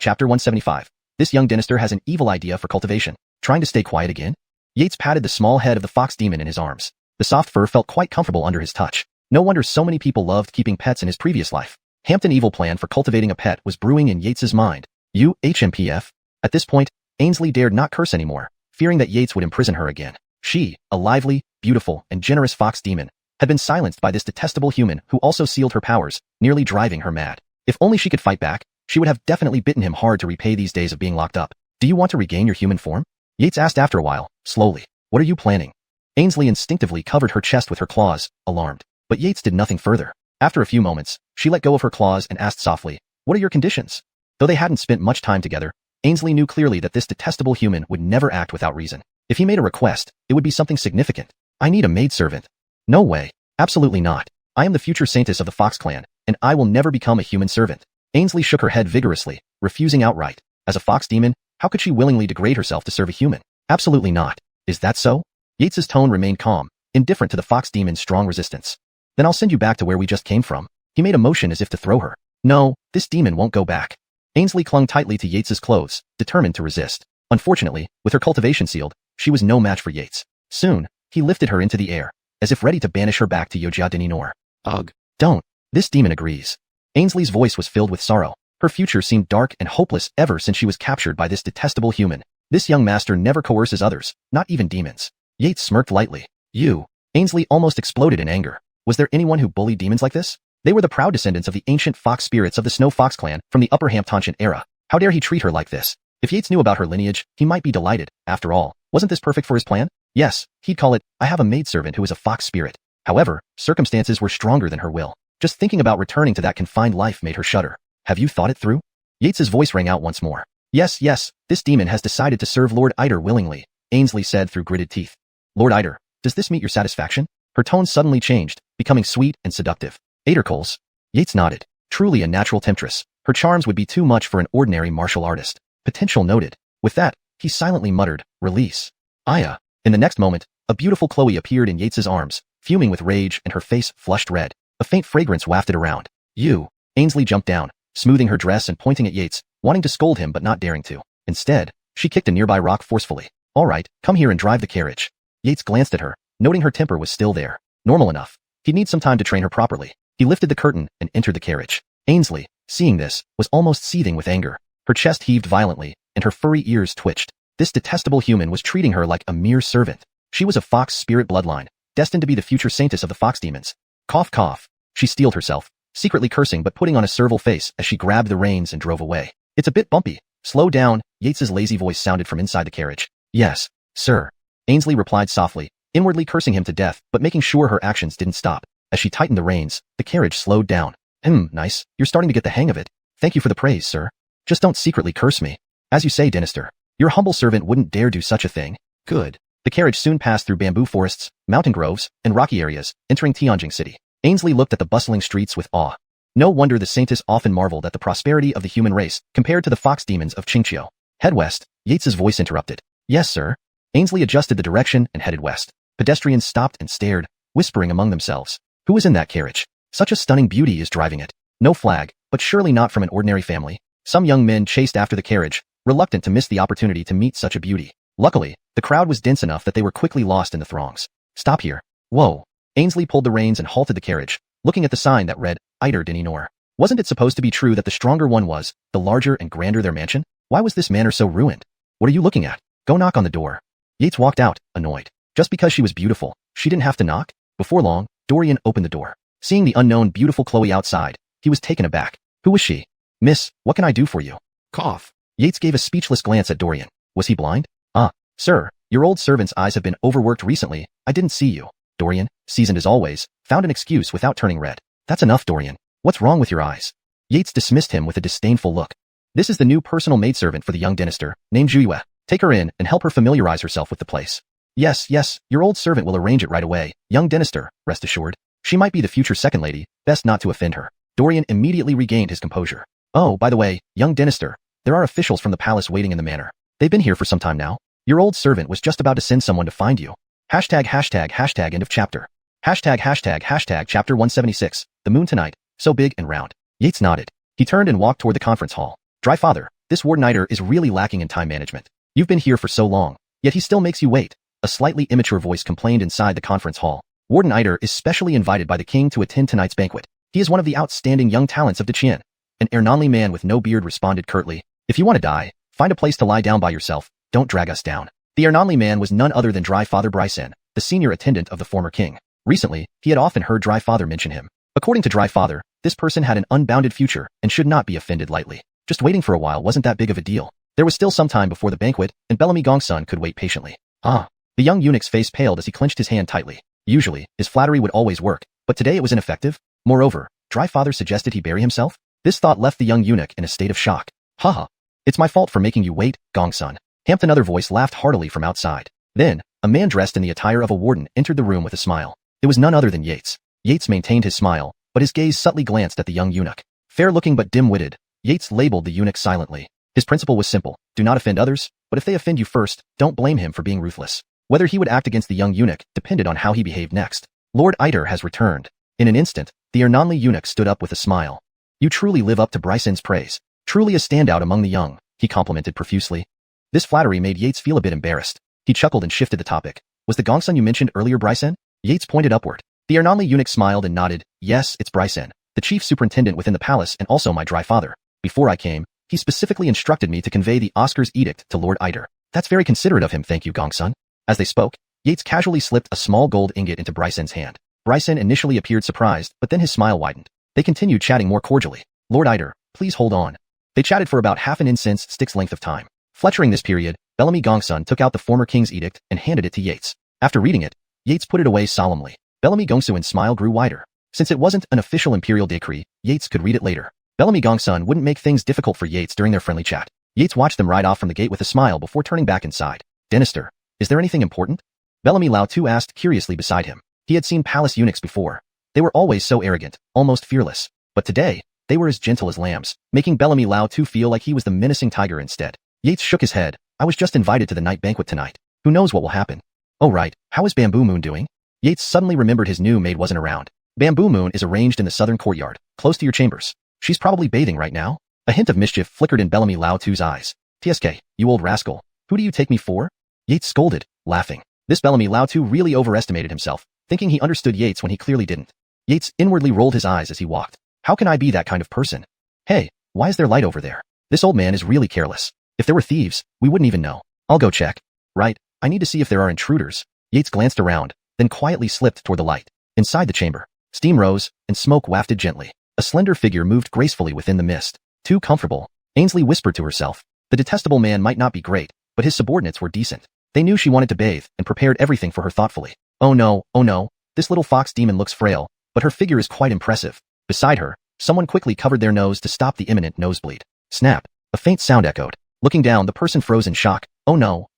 chapter 175. This young Dinister has an evil idea for cultivation. Trying to stay quiet again? Yates patted the small head of the fox demon in his arms. The soft fur felt quite comfortable under his touch. No wonder so many people loved keeping pets in his previous life. Hampton evil plan for cultivating a pet was brewing in Yates's mind. HMPF? At this point, Ainsley dared not curse anymore, fearing that Yates would imprison her again. She, a lively, beautiful, and generous fox demon, had been silenced by this detestable human who also sealed her powers, nearly driving her mad. If only she could fight back, she would have definitely bitten him hard to repay these days of being locked up. Do you want to regain your human form? Yates asked after a while, slowly. What are you planning? Ainsley instinctively covered her chest with her claws, alarmed. But Yates did nothing further. After a few moments, she let go of her claws and asked softly, what are your conditions? Though they hadn't spent much time together, Ainsley knew clearly that this detestable human would never act without reason. If he made a request, it would be something significant. I need a maidservant. No way. Absolutely not. I am the future saintess of the Fox clan, and I will never become a human servant. Ainsley shook her head vigorously, refusing outright. As a fox demon, how could she willingly degrade herself to serve a human? Absolutely not. Is that so? Yates's tone remained calm, indifferent to the fox demon's strong resistance. Then I'll send you back to where we just came from. He made a motion as if to throw her. No, this demon won't go back. Ainsley clung tightly to Yates's clothes, determined to resist. Unfortunately, with her cultivation sealed, she was no match for Yates. Soon, he lifted her into the air, as if ready to banish her back to Yojia Deninor. Ugh. Don't. This demon agrees. Ainsley's voice was filled with sorrow. Her future seemed dark and hopeless ever since she was captured by this detestable human. This young master never coerces others, not even demons. Yates smirked lightly. You. Ainsley almost exploded in anger. Was there anyone who bullied demons like this? They were the proud descendants of the ancient fox spirits of the Snow Fox clan from the Upper Hamptonshire era. How dare he treat her like this? If Yates knew about her lineage, he might be delighted. After all, wasn't this perfect for his plan? Yes, he'd call it, I have a maidservant who is a fox spirit. However, circumstances were stronger than her will. Just thinking about returning to that confined life made her shudder. Have you thought it through? Yates's voice rang out once more. Yes, this demon has decided to serve Lord Eider willingly, Ainsley said through gritted teeth. Lord Eider, does this meet your satisfaction? Her tone suddenly changed, becoming sweet and seductive. Eidercoles. Yates nodded. Truly a natural temptress. Her charms would be too much for an ordinary martial artist. Potential noted. With that, he silently muttered, "Release." Aya. In the next moment, a beautiful Chloe appeared in Yates's arms, fuming with rage and her face flushed red. A faint fragrance wafted around. "You." Ainsley jumped down, smoothing her dress and pointing at Yates, wanting to scold him but not daring to. Instead, she kicked a nearby rock forcefully. "All right, come here and drive the carriage." Yates glanced at her, noting her temper was still there. Normal enough. He'd need some time to train her properly. He lifted the curtain and entered the carriage. Ainsley, seeing this, was almost seething with anger. Her chest heaved violently, and her furry ears twitched. This detestable human was treating her like a mere servant. She was a fox spirit bloodline, destined to be the future saintess of the fox demons. Cough cough. She steeled herself, secretly cursing but putting on a servile face as she grabbed the reins and drove away. "It's a bit bumpy. Slow down," Yates's lazy voice sounded from inside the carriage. "Yes, sir," Ainsley replied softly, inwardly cursing him to death but making sure her actions didn't stop. As she tightened the reins, the carriage slowed down. Nice. You're starting to get the hang of it. Thank you for the praise, sir. Just don't secretly curse me. As you say, Dynasty. Your humble servant wouldn't dare do such a thing." Good. The carriage soon passed through bamboo forests, mountain groves, and rocky areas, entering Tianjin City. Ainsley looked at the bustling streets with awe. No wonder the saintess often marveled at the prosperity of the human race compared to the fox demons of Xianxia. "Head west," Yates's voice interrupted. "Yes, sir." Ainsley adjusted the direction and headed west. Pedestrians stopped and stared, whispering among themselves. Who was in that carriage? Such a stunning beauty is driving it. No flag, but surely not from an ordinary family. Some young men chased after the carriage, reluctant to miss the opportunity to meet such a beauty. Luckily, the crowd was dense enough that they were quickly lost in the throngs. "Stop here." "Whoa." Ainsley pulled the reins and halted the carriage, looking at the sign that read, "Iter Dinor." Wasn't it supposed to be true that the stronger one was, the larger and grander their mansion? Why was this manor so ruined? "What are you looking at? Go knock on the door." Yates walked out, annoyed. Just because she was beautiful, she didn't have to knock? Before long, Dorian opened the door. Seeing the unknown beautiful Chloe outside, he was taken aback. "Who was she?" "Miss, what can I do for you?" Cough. Yates gave a speechless glance at Dorian. Was he blind? "Ah, sir, your old servant's eyes have been overworked recently. I didn't see you." Dorian, seasoned as always, found an excuse without turning red. "That's enough, Dorian. What's wrong with your eyes?" Yates dismissed him with a disdainful look. "This is the new personal maidservant for the young Dynasty, named Wuxia. Take her in and help her familiarize herself with the place." Yes, your old servant will arrange it right away, young Dynasty, rest assured. She might be the future second lady, best not to offend her." Dorian immediately regained his composure. "Oh, by the way, young Dynasty, there are officials from the palace waiting in the manor. They've been here for some time now. Your old servant was just about to send someone to find you. ##### end of chapter. #### chapter 176, the moon tonight, so big and round." Yates nodded. He turned and walked toward the conference hall. "Dry father, this Wardeniter is really lacking in time management. You've been here for so long, yet he still makes you wait." A slightly immature voice complained inside the conference hall. "Wardeniter is specially invited by the king to attend tonight's banquet. He is one of the outstanding young talents of the Qian." An Ernonli man with no beard responded curtly. "If you want to die, find a place to lie down by yourself. Don't drag us down." The Ernonli man was none other than Dry Father Bryson, the senior attendant of the former king. Recently, he had often heard Dry Father mention him. According to Dry Father, this person had an unbounded future and should not be offended lightly. Just waiting for a while wasn't that big of a deal. There was still some time before the banquet, and Bellamy Gongsun could wait patiently. "Ah." The young eunuch's face paled as he clenched his hand tightly. Usually, his flattery would always work, but today it was ineffective. Moreover, Dry Father suggested he bury himself? This thought left the young eunuch in a state of shock. "Haha. It's my fault for making you wait, Gongsun." Another voice laughed heartily from outside. Then, a man dressed in the attire of a warden entered the room with a smile. It was none other than Yates. Yates maintained his smile, but his gaze subtly glanced at the young eunuch. Fair-looking but dim-witted, Yates labeled the eunuch silently. His principle was simple: do not offend others, but if they offend you first, don't blame him for being ruthless. Whether he would act against the young eunuch depended on how he behaved next. "Lord Iter has returned." In an instant, the Ernonli eunuch stood up with a smile. "You truly live up to Bryson's praise. Truly a standout among the young," he complimented profusely. This flattery made Yates feel a bit embarrassed. He chuckled and shifted the topic. "Was the Gongsun you mentioned earlier Bryson?" Yates pointed upward. The Ernonli eunuch smiled and nodded. "Yes, it's Bryson, the chief superintendent within the palace and also my Dry Father. Before I came, he specifically instructed me to convey the Oscar's edict to Lord Iter." "That's very considerate of him, thank you, Gongsun." As they spoke, Yates casually slipped a small gold ingot into Bryson's hand. Bryson initially appeared surprised, but then his smile widened. They continued chatting more cordially. "Lord Iter, please hold on." They chatted for about half an incense stick's length of time. Fletchering this period, Bellamy Gongsun took out the former king's edict and handed it to Yates. After reading it, Yates put it away solemnly. Bellamy Gongsun's smile grew wider. Since it wasn't an official imperial decree, Yates could read it later. Bellamy Gongsun wouldn't make things difficult for Yates during their friendly chat. Yates watched them ride off from the gate with a smile before turning back inside. "Dynasty, is there anything important?" Bellamy Lao Tu asked curiously beside him. He had seen palace eunuchs before. They were always so arrogant, almost fearless. But today, they were as gentle as lambs, making Bellamy Lao Tu feel like he was the menacing tiger instead. Yates shook his head, I was just invited to the night banquet tonight. Who knows what will happen? Oh right, how is Bamboo Moon doing? Yates suddenly remembered his new maid wasn't around. Bamboo Moon is arranged in the southern courtyard, close to your chambers. She's probably bathing right now. A hint of mischief flickered in Bellamy Lao Tu's eyes. TSK, you old rascal. Who do you take me for? Yates scolded, laughing. This Bellamy Lao Tu really overestimated himself, thinking he understood Yates when he clearly didn't. Yates inwardly rolled his eyes as he walked. How can I be that kind of person? Hey, why is there light over there? This old man is really careless. If there were thieves, we wouldn't even know. I'll go check. Right, I need to see if there are intruders. Yates glanced around, then quietly slipped toward the light. Inside the chamber, steam rose, and smoke wafted gently. A slender figure moved gracefully within the mist. Too comfortable, Ainsley whispered to herself. The detestable man might not be great, but his subordinates were decent. They knew she wanted to bathe and prepared everything for her thoughtfully. Oh no, this little fox demon looks frail, but her figure is quite impressive. Beside her, someone quickly covered their nose to stop the imminent nosebleed. Snap! A faint sound echoed. Looking down, the person froze in shock. Oh no,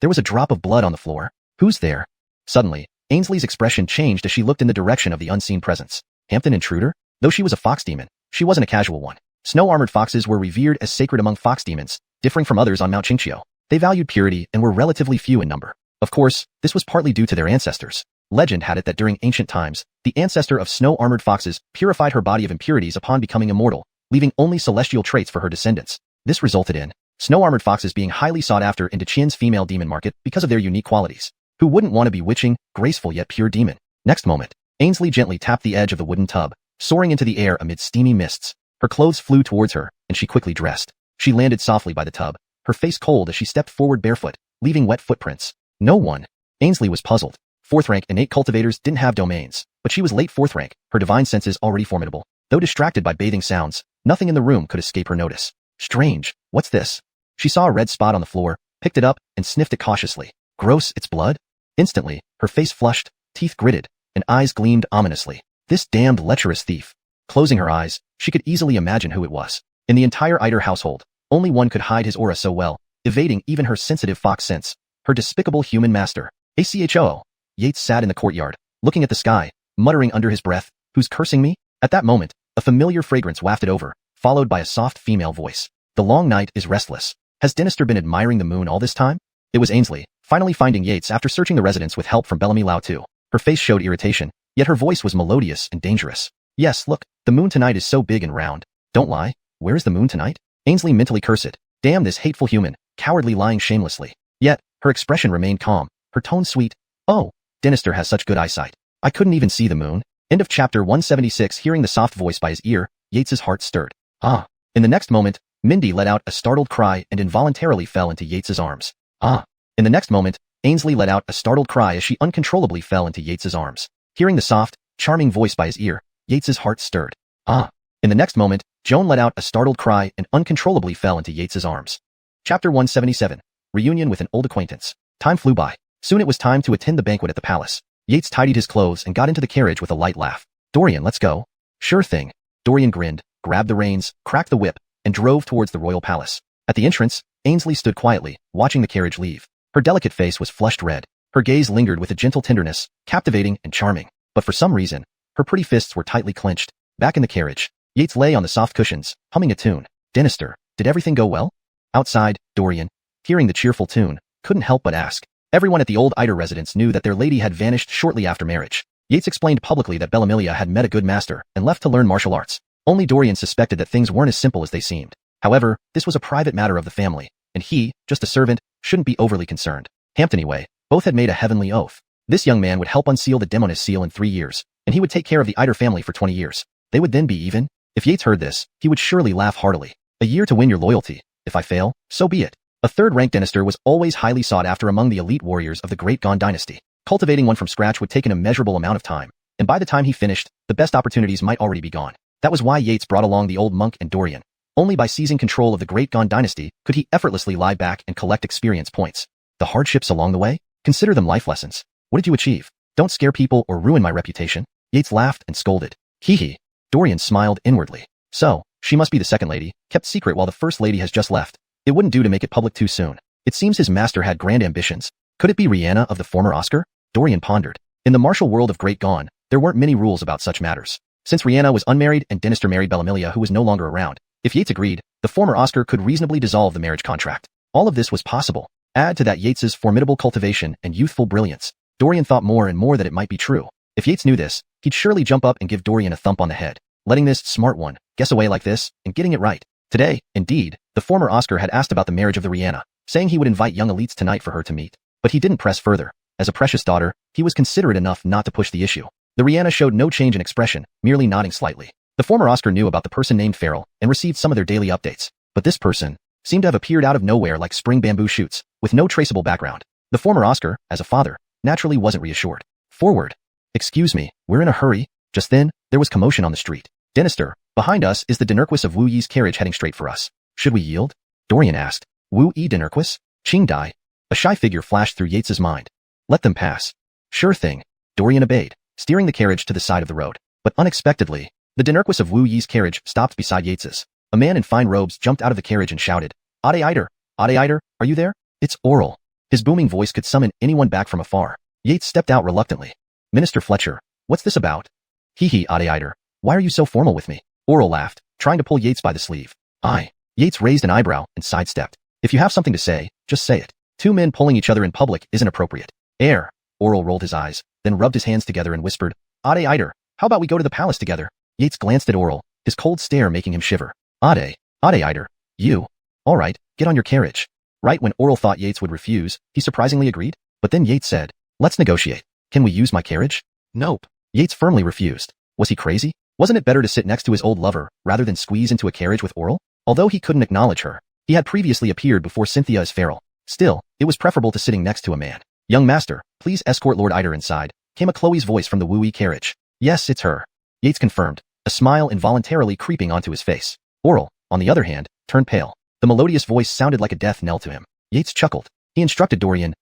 there was a drop of blood on the floor. Who's there? Suddenly, Ainsley's expression changed as she looked in the direction of the unseen presence. Hampton intruder? Though she was a fox demon, she wasn't a casual one. Snow-armored foxes were revered as sacred among fox demons, differing from others on Mount Xianxia. They valued purity and were relatively few in number. Of course, this was partly due to their ancestors. Legend had it that during ancient times, the ancestor of snow-armored foxes purified her body of impurities upon becoming immortal, leaving only celestial traits for her descendants. This resulted in snow-armored foxes being highly sought after into Qian's female demon market because of their unique qualities. Who wouldn't want a bewitching, graceful yet pure demon? Next moment, Ainsley gently tapped the edge of the wooden tub, soaring into the air amid steamy mists. Her clothes flew towards her, and she quickly dressed. She landed softly by the tub, her face cold as she stepped forward barefoot, leaving wet footprints. No one. Ainsley was puzzled. Fourth-rank innate cultivators didn't have domains, but she was late fourth rank, her divine senses already formidable. Though distracted by bathing sounds, nothing in the room could escape her notice. Strange, what's this? She saw a red spot on the floor, picked it up, and sniffed it cautiously. Gross, it's blood? Instantly, her face flushed, teeth gritted, and eyes gleamed ominously. This damned lecherous thief. Closing her eyes, she could easily imagine who it was. In the entire Eider household, only one could hide his aura so well, evading even her sensitive fox sense. Her despicable human master. ACHO. Yates sat in the courtyard, looking at the sky, muttering under his breath, "Who's cursing me?" At that moment, a familiar fragrance wafted over, followed by a soft female voice. The long night is restless. Has Dynasty been admiring the moon all this time? It was Ainsley, finally finding Yates after searching the residence with help from Bellamy Lao Tu. Her face showed irritation, yet her voice was melodious and dangerous. Yes, look, the moon tonight is so big and round. Don't lie. Where is the moon tonight? Ainsley mentally cursed. Damn this hateful human, cowardly lying shamelessly. Yet, her expression remained calm, her tone sweet. Oh, Dynasty has such good eyesight. I couldn't even see the moon. End of chapter 176. Hearing the soft voice by his ear, Yates's heart stirred. Ah. In the next moment, Mindy let out a startled cry and involuntarily fell into Yates's arms. Ah. In the next moment, Ainsley let out a startled cry as she uncontrollably fell into Yates's arms. Hearing the soft, charming voice by his ear, Yates's heart stirred. Ah. In the next moment, Joan let out a startled cry and uncontrollably fell into Yates's arms. Chapter 177. Reunion with an old acquaintance. Time flew by. Soon it was time to attend the banquet at the palace. Yates tidied his clothes and got into the carriage with a light laugh. Dorian, let's go. Sure thing. Dorian grinned, grabbed the reins, cracked the whip, and drove towards the royal palace. At the entrance, Ainsley stood quietly, watching the carriage leave. Her delicate face was flushed red. Her gaze lingered with a gentle tenderness, captivating and charming. But for some reason, her pretty fists were tightly clenched. Back in the carriage, Yates lay on the soft cushions, humming a tune. Dynasty, did everything go well? Outside, Dorian, hearing the cheerful tune, couldn't help but ask. Everyone at the old Eider residence knew that their lady had vanished shortly after marriage. Yates explained publicly that Bellamy had met a good master and left to learn martial arts. Only Dorian suspected that things weren't as simple as they seemed. However, this was a private matter of the family, and he, just a servant, shouldn't be overly concerned. Hampton anyway, both had made a heavenly oath. This young man would help unseal the Demoness seal in 3 years, and he would take care of the Eider family for 20 years. They would then be even. If Yates heard this, he would surely laugh heartily. A year to win your loyalty. If I fail, so be it. A third-rank Dynasty was always highly sought after among the elite warriors of the Great Qian Dynasty. Cultivating one from scratch would take an immeasurable amount of time, and by the time he finished, the best opportunities might already be gone. That was why Yates brought along the old monk and Dorian. Only by seizing control of the Great Qian Dynasty could he effortlessly lie back and collect experience points. The hardships along the way? Consider them life lessons. What did you achieve? Don't scare people or ruin my reputation. Yates laughed and scolded. Hee. Dorian smiled inwardly. So, she must be the second lady, kept secret while the first lady has just left. It wouldn't do to make it public too soon. It seems his master had grand ambitions. Could it be Rihanna of the former Oscar? Dorian pondered. In the martial world of Great Qian, there weren't many rules about such matters. Since Rihanna was unmarried and Dynasty married Bellamy who was no longer around, if Yates agreed, the former Oscar could reasonably dissolve the marriage contract. All of this was possible. Add to that Yates's formidable cultivation and youthful brilliance. Dorian thought more and more that it might be true. If Yates knew this, he'd surely jump up and give Dorian a thump on the head. Letting this smart one guess away like this and getting it right. Today, indeed, the former Oscar had asked about the marriage of the Rihanna, saying he would invite young elites tonight for her to meet. But he didn't press further. As a precious daughter, he was considerate enough not to push the issue. The Rihanna showed no change in expression, merely nodding slightly. The former Oscar knew about the person named Farrell and received some of their daily updates. But this person seemed to have appeared out of nowhere like spring bamboo shoots, with no traceable background. The former Oscar, as a father, naturally wasn't reassured. Forward. Excuse me, we're in a hurry. Just then, there was commotion on the street. Dinister, behind us is the Dinurquis of Wu Yi's carriage heading straight for us. Should we yield? Dorian asked. Wu Yi Dinurquis? Qing Dai. A shy figure flashed through Yates's mind. Let them pass. Sure thing. Dorian obeyed, steering the carriage to the side of the road. But unexpectedly, the Dinurquis of Wu Yi's carriage stopped beside Yates's. A man in fine robes jumped out of the carriage and shouted, Ade Eider, are you there? It's Oral. His booming voice could summon anyone back from afar. Yates stepped out reluctantly. Minister Fletcher, what's this about? Hee Ade Eider, why are you so formal with me? Oral laughed, trying to pull Yates by the sleeve. Yates raised an eyebrow and sidestepped. If you have something to say, just say it. Two men pulling each other in public isn't appropriate. Oral rolled his eyes, then rubbed his hands together and whispered, Ade Eider, how about we go to the palace together? Yates glanced at Oral, his cold stare making him shiver. Ade Eider, you. All right, get on your carriage. Right when Oral thought Yates would refuse, he surprisingly agreed. But then Yates said, let's negotiate. Can we use my carriage? Nope. Yates firmly refused. Was he crazy? Wasn't it better to sit next to his old lover, rather than squeeze into a carriage with Oral? Although he couldn't acknowledge her, he had previously appeared before Cynthia as Farrell. Still, it was preferable to sitting next to a man. Young master, please escort Lord Eider inside, came a Chloe's voice from the Wu Yi carriage. Yes, it's her. Yates confirmed, a smile involuntarily creeping onto his face. Oral, on the other hand, turned pale. The melodious voice sounded like a death knell to him. Yates chuckled. He instructed Dorian,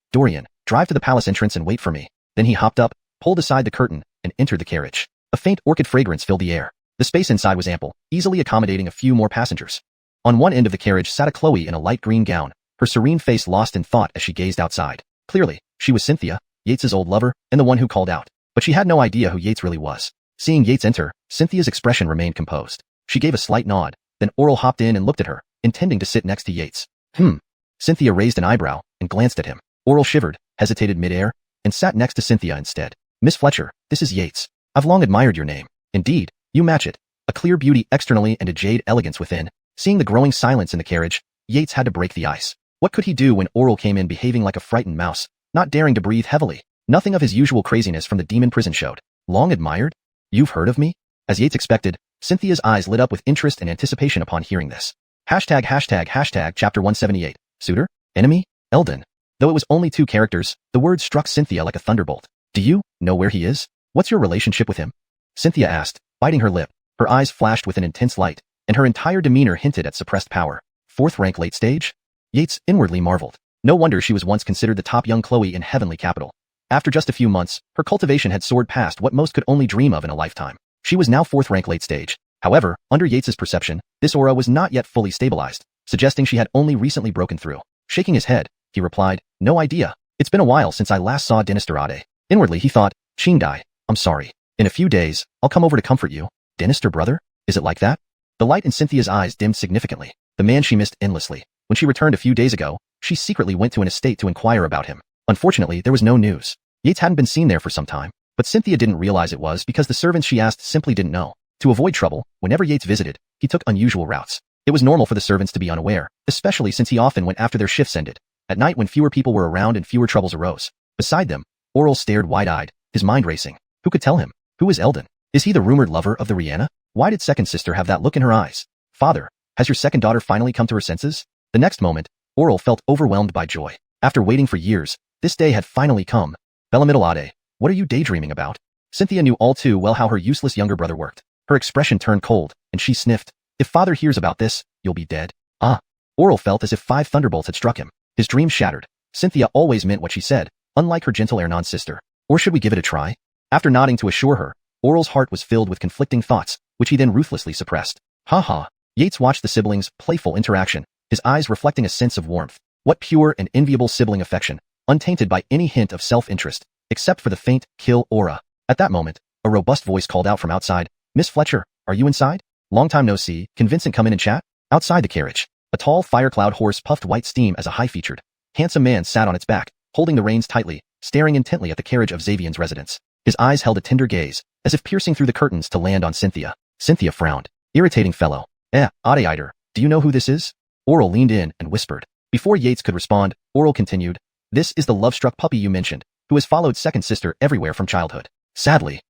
drive to the palace entrance and wait for me. Then he hopped up, pulled aside the curtain, and entered the carriage. A faint orchid fragrance filled the air. The space inside was ample, easily accommodating a few more passengers. On one end of the carriage sat a Chloe in a light green gown, her serene face lost in thought as she gazed outside. Clearly, she was Cynthia, Yates's old lover, and the one who called out. But she had no idea who Yates really was. Seeing Yates enter, Cynthia's expression remained composed. She gave a slight nod, then Oral hopped in and looked at her, intending to sit next to Yates. Cynthia raised an eyebrow and glanced at him. Oral shivered, hesitated midair, and sat next to Cynthia instead. Miss Fletcher, this is Yates. I've long admired your name. Indeed, you match it. A clear beauty externally and a jade elegance within. Seeing the growing silence in the carriage, Yates had to break the ice. What could he do when Oral came in behaving like a frightened mouse, not daring to breathe heavily? Nothing of his usual craziness from the demon prison showed. Long admired? You've heard of me? As Yates expected, Cynthia's eyes lit up with interest and anticipation upon hearing this. Hashtag chapter 178. Suitor? Enemy? Eldon. Though it was only 2 characters, the words struck Cynthia like a thunderbolt. Do you know where he is? What's your relationship with him? Cynthia asked, biting her lip. Her eyes flashed with an intense light, and her entire demeanor hinted at suppressed power. 4th rank late stage? Yates inwardly marveled. No wonder she was once considered the top young Chloe in heavenly capital. After just a few months, her cultivation had soared past what most could only dream of in a lifetime. She was now 4th rank late stage. However, under Yates's perception, this aura was not yet fully stabilized, suggesting she had only recently broken through. Shaking his head, he replied, no idea. It's been a while since I last saw Dynasty. Inwardly he thought, Qing Dai, I'm sorry. In a few days, I'll come over to comfort you. Dynasty brother? Is it like that? The light in Cynthia's eyes dimmed significantly. The man she missed endlessly. When she returned a few days ago, she secretly went to an estate to inquire about him. Unfortunately, there was no news. Yates hadn't been seen there for some time, but Cynthia didn't realize it was because the servants she asked simply didn't know. To avoid trouble, whenever Yates visited, he took unusual routes. It was normal for the servants to be unaware, especially since he often went after their shifts ended, at night when fewer people were around and fewer troubles arose. Beside them, Oral stared wide-eyed, his mind racing. Who could tell him? Who is Eldon? Is he the rumored lover of the Rihanna? Why did second sister have that look in her eyes? Father, has your second daughter finally come to her senses? The next moment, Oral felt overwhelmed by joy. After waiting for years, this day had finally come. Bellamidalade, what are you daydreaming about? Cynthia knew all too well how her useless younger brother worked. Her expression turned cold, and she sniffed. If father hears about this, you'll be dead. Oral felt as if 5 thunderbolts had struck him. His dream shattered. Cynthia always meant what she said, unlike her gentle Ernan sister. Or should we give it a try? After nodding to assure her, Oral's heart was filled with conflicting thoughts, which he then ruthlessly suppressed. Yates watched the siblings' playful interaction, his eyes reflecting a sense of warmth. What pure and enviable sibling affection, untainted by any hint of self-interest, except for the faint, kill aura. At that moment, a robust voice called out from outside, Miss Fletcher, are you inside? Long time no see, can Vincent come in and chat? Outside the carriage, A tall fire-cloud horse puffed white steam as a high-featured, handsome man sat on its back, holding the reins tightly, staring intently at the carriage of Xavian's residence. His eyes held a tender gaze, as if piercing through the curtains to land on Cynthia. Cynthia frowned. Irritating fellow. Allepisode, do you know who this is? Oral leaned in and whispered. Before Yates could respond, Oral continued. This is the love-struck puppy you mentioned, who has followed second sister everywhere from childhood. Sadly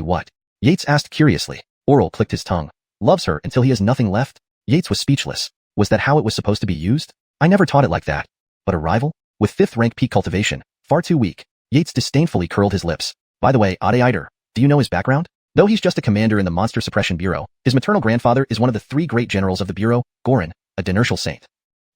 what? Yates asked curiously. Oral clicked his tongue. Loves her until he has nothing left? Yates was speechless. Was that how it was supposed to be used? I never taught it like that. But a rival? With 5th rank peak cultivation, far too weak. Yates disdainfully curled his lips. By the way, Allepisode, do you know his background? Though he's just a commander in the Monster Suppression Bureau, his maternal grandfather is one of the 3 great generals of the Bureau, Gorin, a Dynasty saint.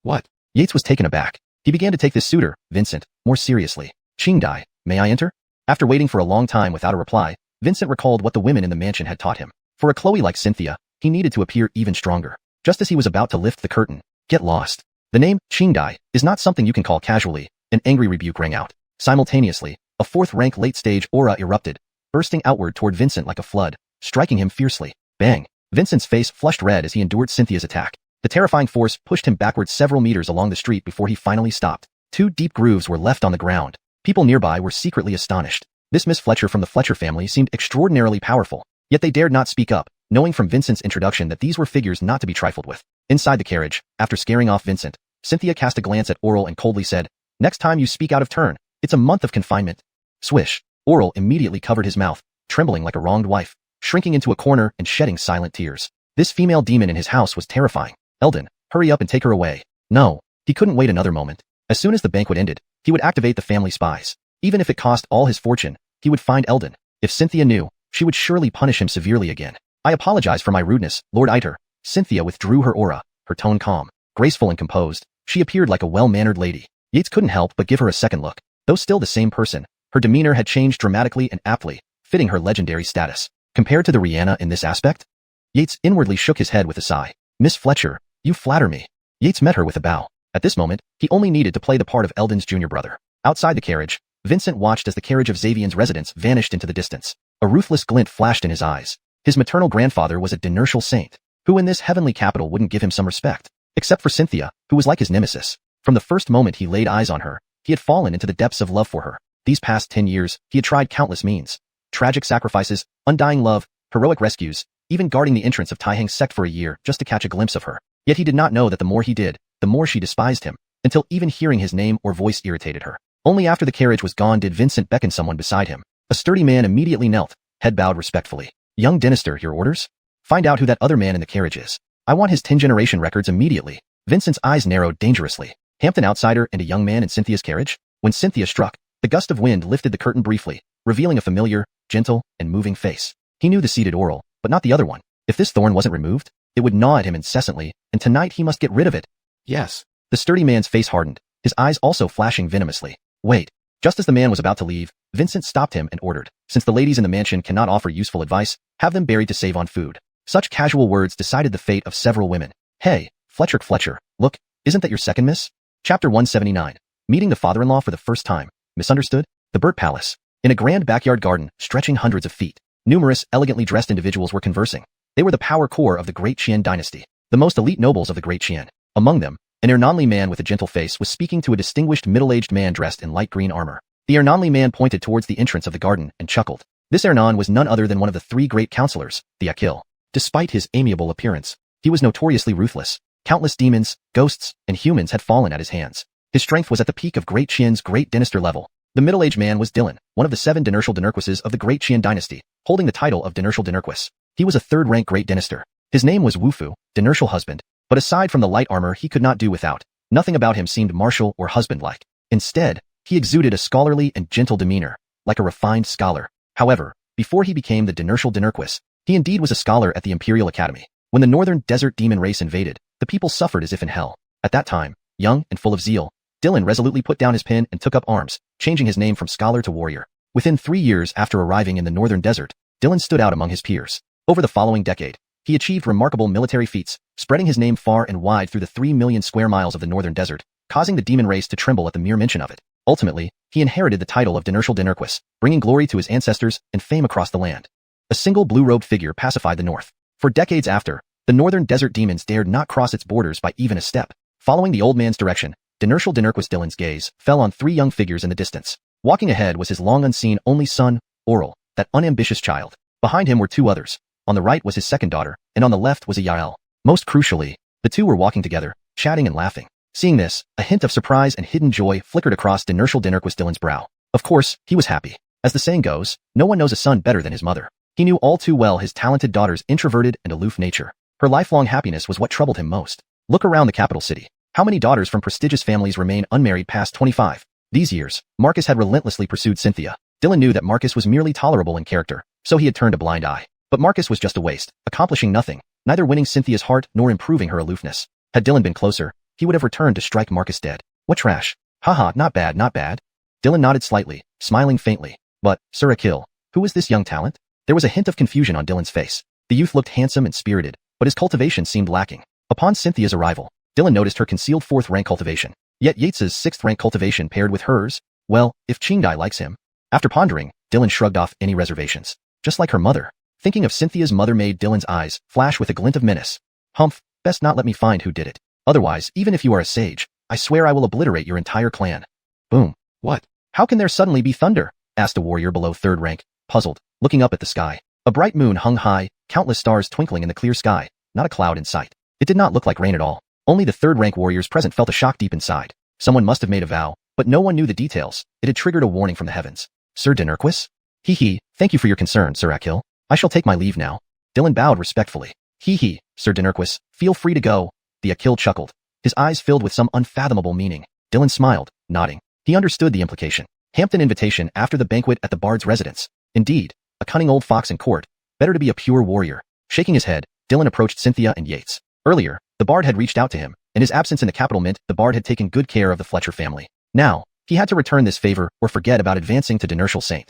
What? Yates was taken aback. He began to take this suitor, Vincent, more seriously. Qingdai, may I enter? After waiting for a long time without a reply, Vincent recalled what the women in the mansion had taught him. For a Chloe like Cynthia, he needed to appear even stronger. Just as he was about to lift the curtain, get lost. The name, Qingdai, is not something you can call casually. An angry rebuke rang out. Simultaneously, a 4th rank late-stage aura erupted, bursting outward toward Vincent like a flood, striking him fiercely. Bang! Vincent's face flushed red as he endured Cynthia's attack. The terrifying force pushed him backwards several meters along the street before he finally stopped. 2 deep grooves were left on the ground. People nearby were secretly astonished. This Miss Fletcher from the Fletcher family seemed extraordinarily powerful, yet they dared not speak up, knowing from Vincent's introduction that these were figures not to be trifled with. Inside the carriage, after scaring off Vincent, Cynthia cast a glance at Oral and coldly said, next time you speak out of turn, it's a month of confinement. Swish. Oral immediately covered his mouth, trembling like a wronged wife, shrinking into a corner and shedding silent tears. This female demon in his house was terrifying. Eldon, hurry up and take her away. No, he couldn't wait another moment. As soon as the banquet ended, he would activate the family spies. Even if it cost all his fortune, he would find Eldon. If Cynthia knew, she would surely punish him severely again. I apologize for my rudeness, Lord Iter. Cynthia withdrew her aura, her tone calm, graceful and composed. She appeared like a well-mannered lady. Yates couldn't help but give her a second look. Though still the same person, her demeanor had changed dramatically and aptly, fitting her legendary status. Compared to the Rihanna in this aspect? Yates inwardly shook his head with a sigh. Miss Fletcher, you flatter me. Yates met her with a bow. At this moment, he only needed to play the part of Eldon's junior brother. Outside the carriage, Vincent watched as the carriage of Xavian's residence vanished into the distance. A ruthless glint flashed in his eyes. His maternal grandfather was a Dynasty saint. Who in this heavenly capital wouldn't give him some respect? Except for Cynthia, who was like his nemesis. From the first moment he laid eyes on her, he had fallen into the depths of love for her. These past 10 years, he had tried countless means. Tragic sacrifices, undying love, heroic rescues, even guarding the entrance of Taihang's sect for a year just to catch a glimpse of her. Yet he did not know that the more he did, the more she despised him, until even hearing his name or voice irritated her. Only after the carriage was gone did Vincent beckon someone beside him. A sturdy man immediately knelt, head bowed respectfully. Young Dynasty, your orders? Find out who that other man in the carriage is. I want his 10-generation records immediately. Vincent's eyes narrowed dangerously. Hampton outsider and a young man in Cynthia's carriage? When Cynthia struck, the gust of wind lifted the curtain briefly, revealing a familiar, gentle, and moving face. He knew the seated Oral, but not the other one. If this thorn wasn't removed, it would gnaw at him incessantly, and tonight he must get rid of it. Yes. The sturdy man's face hardened, his eyes also flashing venomously. Wait. Just as the man was about to leave, Vincent stopped him and ordered, since the ladies in the mansion cannot offer useful advice, have them buried to save on food. Such casual words decided the fate of several women. Hey, Fletcher, look, isn't that your second miss? Chapter 179. Meeting the father-in-law for the first time. Misunderstood? The Burt Palace. In a grand backyard garden, stretching hundreds of feet, numerous, elegantly dressed individuals were conversing. They were the power core of the great Qian dynasty, the most elite nobles of the great Qian. Among them, an Ernonli man with a gentle face was speaking to a distinguished middle-aged man dressed in light green armor. The Ernonli man pointed towards the entrance of the garden and chuckled. This Ernon was none other than one of the 3 great counselors, the Akil. Despite his amiable appearance, he was notoriously ruthless. Countless demons, ghosts, and humans had fallen at his hands. His strength was at the peak of Great Qian's great dynasty level. The middle-aged man was Dylan, one of the 7 Dynasty Dynarquisses of the Great Qian dynasty, holding the title of Dynasty Dynarquis. He was a 3rd-rank great dynasty. His name was Wufu, Dynasty husband, but aside from the light armor he could not do without. Nothing about him seemed martial or husband-like. Instead, he exuded a scholarly and gentle demeanor, like a refined scholar. However, before he became the Dynasty Dynarquis, he indeed was a scholar at the Imperial Academy. When the northern desert demon race invaded, the people suffered as if in hell. At that time, young and full of zeal, Dylan resolutely put down his pen and took up arms, changing his name from scholar to warrior. Within 3 years after arriving in the northern desert, Dylan stood out among his peers. Over the following decade, he achieved remarkable military feats, spreading his name far and wide through the 3 million square miles of the northern desert, causing the demon race to tremble at the mere mention of it. Ultimately, he inherited the title of Dynasty Dynarquis, bringing glory to his ancestors and fame across the land. A single blue-robed figure pacified the north. For decades after, The northern desert demons dared not cross its borders by even a step. Following the old man's direction, Dylan's gaze fell on 3 young figures in the distance. Walking ahead was his long-unseen only son, Oral, that unambitious child. Behind him were 2 others. On the right was his second daughter, and on the left was a Yael. Most crucially, the 2 were walking together, chatting and laughing. Seeing this, a hint of surprise and hidden joy flickered across Dylan's brow. Of course, he was happy. As the saying goes, no one knows a son better than his mother. He knew all too well his talented daughter's introverted and aloof nature. Her lifelong happiness was what troubled him most. Look around the capital city. How many daughters from prestigious families remain unmarried past 25? These years, Marcus had relentlessly pursued Xianxia. Dylan knew that Marcus was merely tolerable in character, so he had turned a blind eye. But Marcus was just a waste, accomplishing nothing, neither winning Xianxia's heart nor improving her aloofness. Had Dylan been closer, he would have returned to strike Marcus dead. What trash. Haha, not bad, not bad. Dylan nodded slightly, smiling faintly. But, Sir Akil, who is this young talent? There was a hint of confusion on Dylan's face. The youth looked handsome and spirited, but his cultivation seemed lacking. Upon Xianxia's arrival, Dylan noticed her concealed 4th rank cultivation. Yet Yates's 6th rank cultivation paired with hers? Well, if Qingdai likes him. After pondering, Dylan shrugged off any reservations. Just like her mother. Thinking of Xianxia's mother made Dylan's eyes flash with a glint of menace. Humph, best not let me find who did it. Otherwise, even if you are a sage, I swear I will obliterate your entire clan. Boom. What? How can there suddenly be thunder? Asked a warrior below 3rd rank, puzzled, looking up at the sky. A bright moon hung high, countless stars twinkling in the clear sky, not a cloud in sight. It did not look like rain at all. Only the 3rd rank warriors present felt a shock deep inside. Someone must have made a vow, but no one knew the details. It had triggered a warning from the heavens. Sir Dinurquis? Hee, thank you for your concern, Sir Akil. I shall take my leave now. Dylan bowed respectfully. Hee, Sir Dinurquis, feel free to go. The Akil chuckled, his eyes filled with some unfathomable meaning. Dylan smiled, nodding. He understood the implication. Hampton invitation after the banquet at the bard's residence. Indeed, a cunning old fox in court. Better to be a pure warrior. Shaking his head, Dylan approached Xianxia and Yates. Earlier, the bard had reached out to him, and his absence in the capital meant the bard had taken good care of the Fletcher family. Now, he had to return this favor or forget about advancing to Dinertial Saint.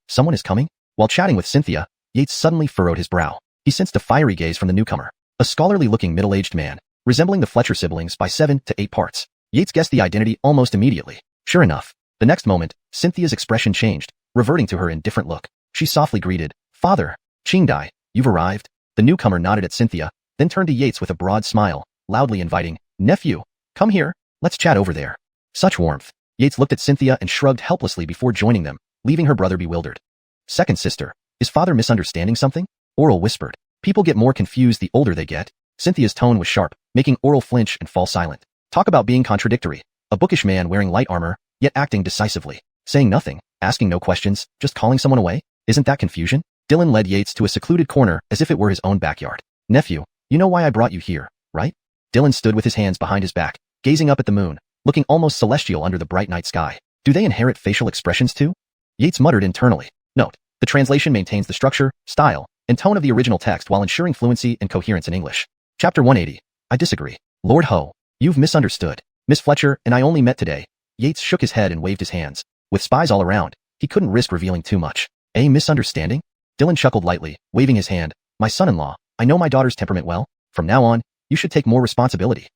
Someone is coming? While chatting with Xianxia, Yates suddenly furrowed his brow. He sensed a fiery gaze from the newcomer. A scholarly-looking middle-aged man, resembling the Fletcher siblings by 7 to 8 parts. Yates guessed the identity almost immediately. Sure enough, the next moment, Xianxia's expression changed, reverting to her indifferent look. She softly greeted, Father, Qingdai, you've arrived. The newcomer nodded at Xianxia, then turned to Yates with a broad smile, loudly inviting, Nephew, come here, let's chat over there. Such warmth. Yates looked at Xianxia and shrugged helplessly before joining them, leaving her brother bewildered. Second sister, is father misunderstanding something? Oral whispered. People get more confused the older they get. Cynthia's tone was sharp, making Oral flinch and fall silent. Talk about being contradictory. A bookish man wearing light armor, yet acting decisively. Saying nothing, asking no questions, just calling someone away? Isn't that confusion? Dylan led Yates to a secluded corner as if it were his own backyard. Nephew, you know why I brought you here, right? Dylan stood with his hands behind his back, gazing up at the moon, looking almost celestial under the bright night sky. Do they inherit facial expressions too? Yates muttered internally. Note, the translation maintains the structure, style, and tone of the original text while ensuring fluency and coherence in English. Chapter 180. I disagree. Lord Ho, you've misunderstood. Miss Fletcher and I only met today. Yates shook his head and waved his hands. With spies all around, he couldn't risk revealing too much. A misunderstanding? Dylan chuckled lightly, waving his hand. My son-in-law, I know my daughter's temperament well. From now on, you should take more responsibility.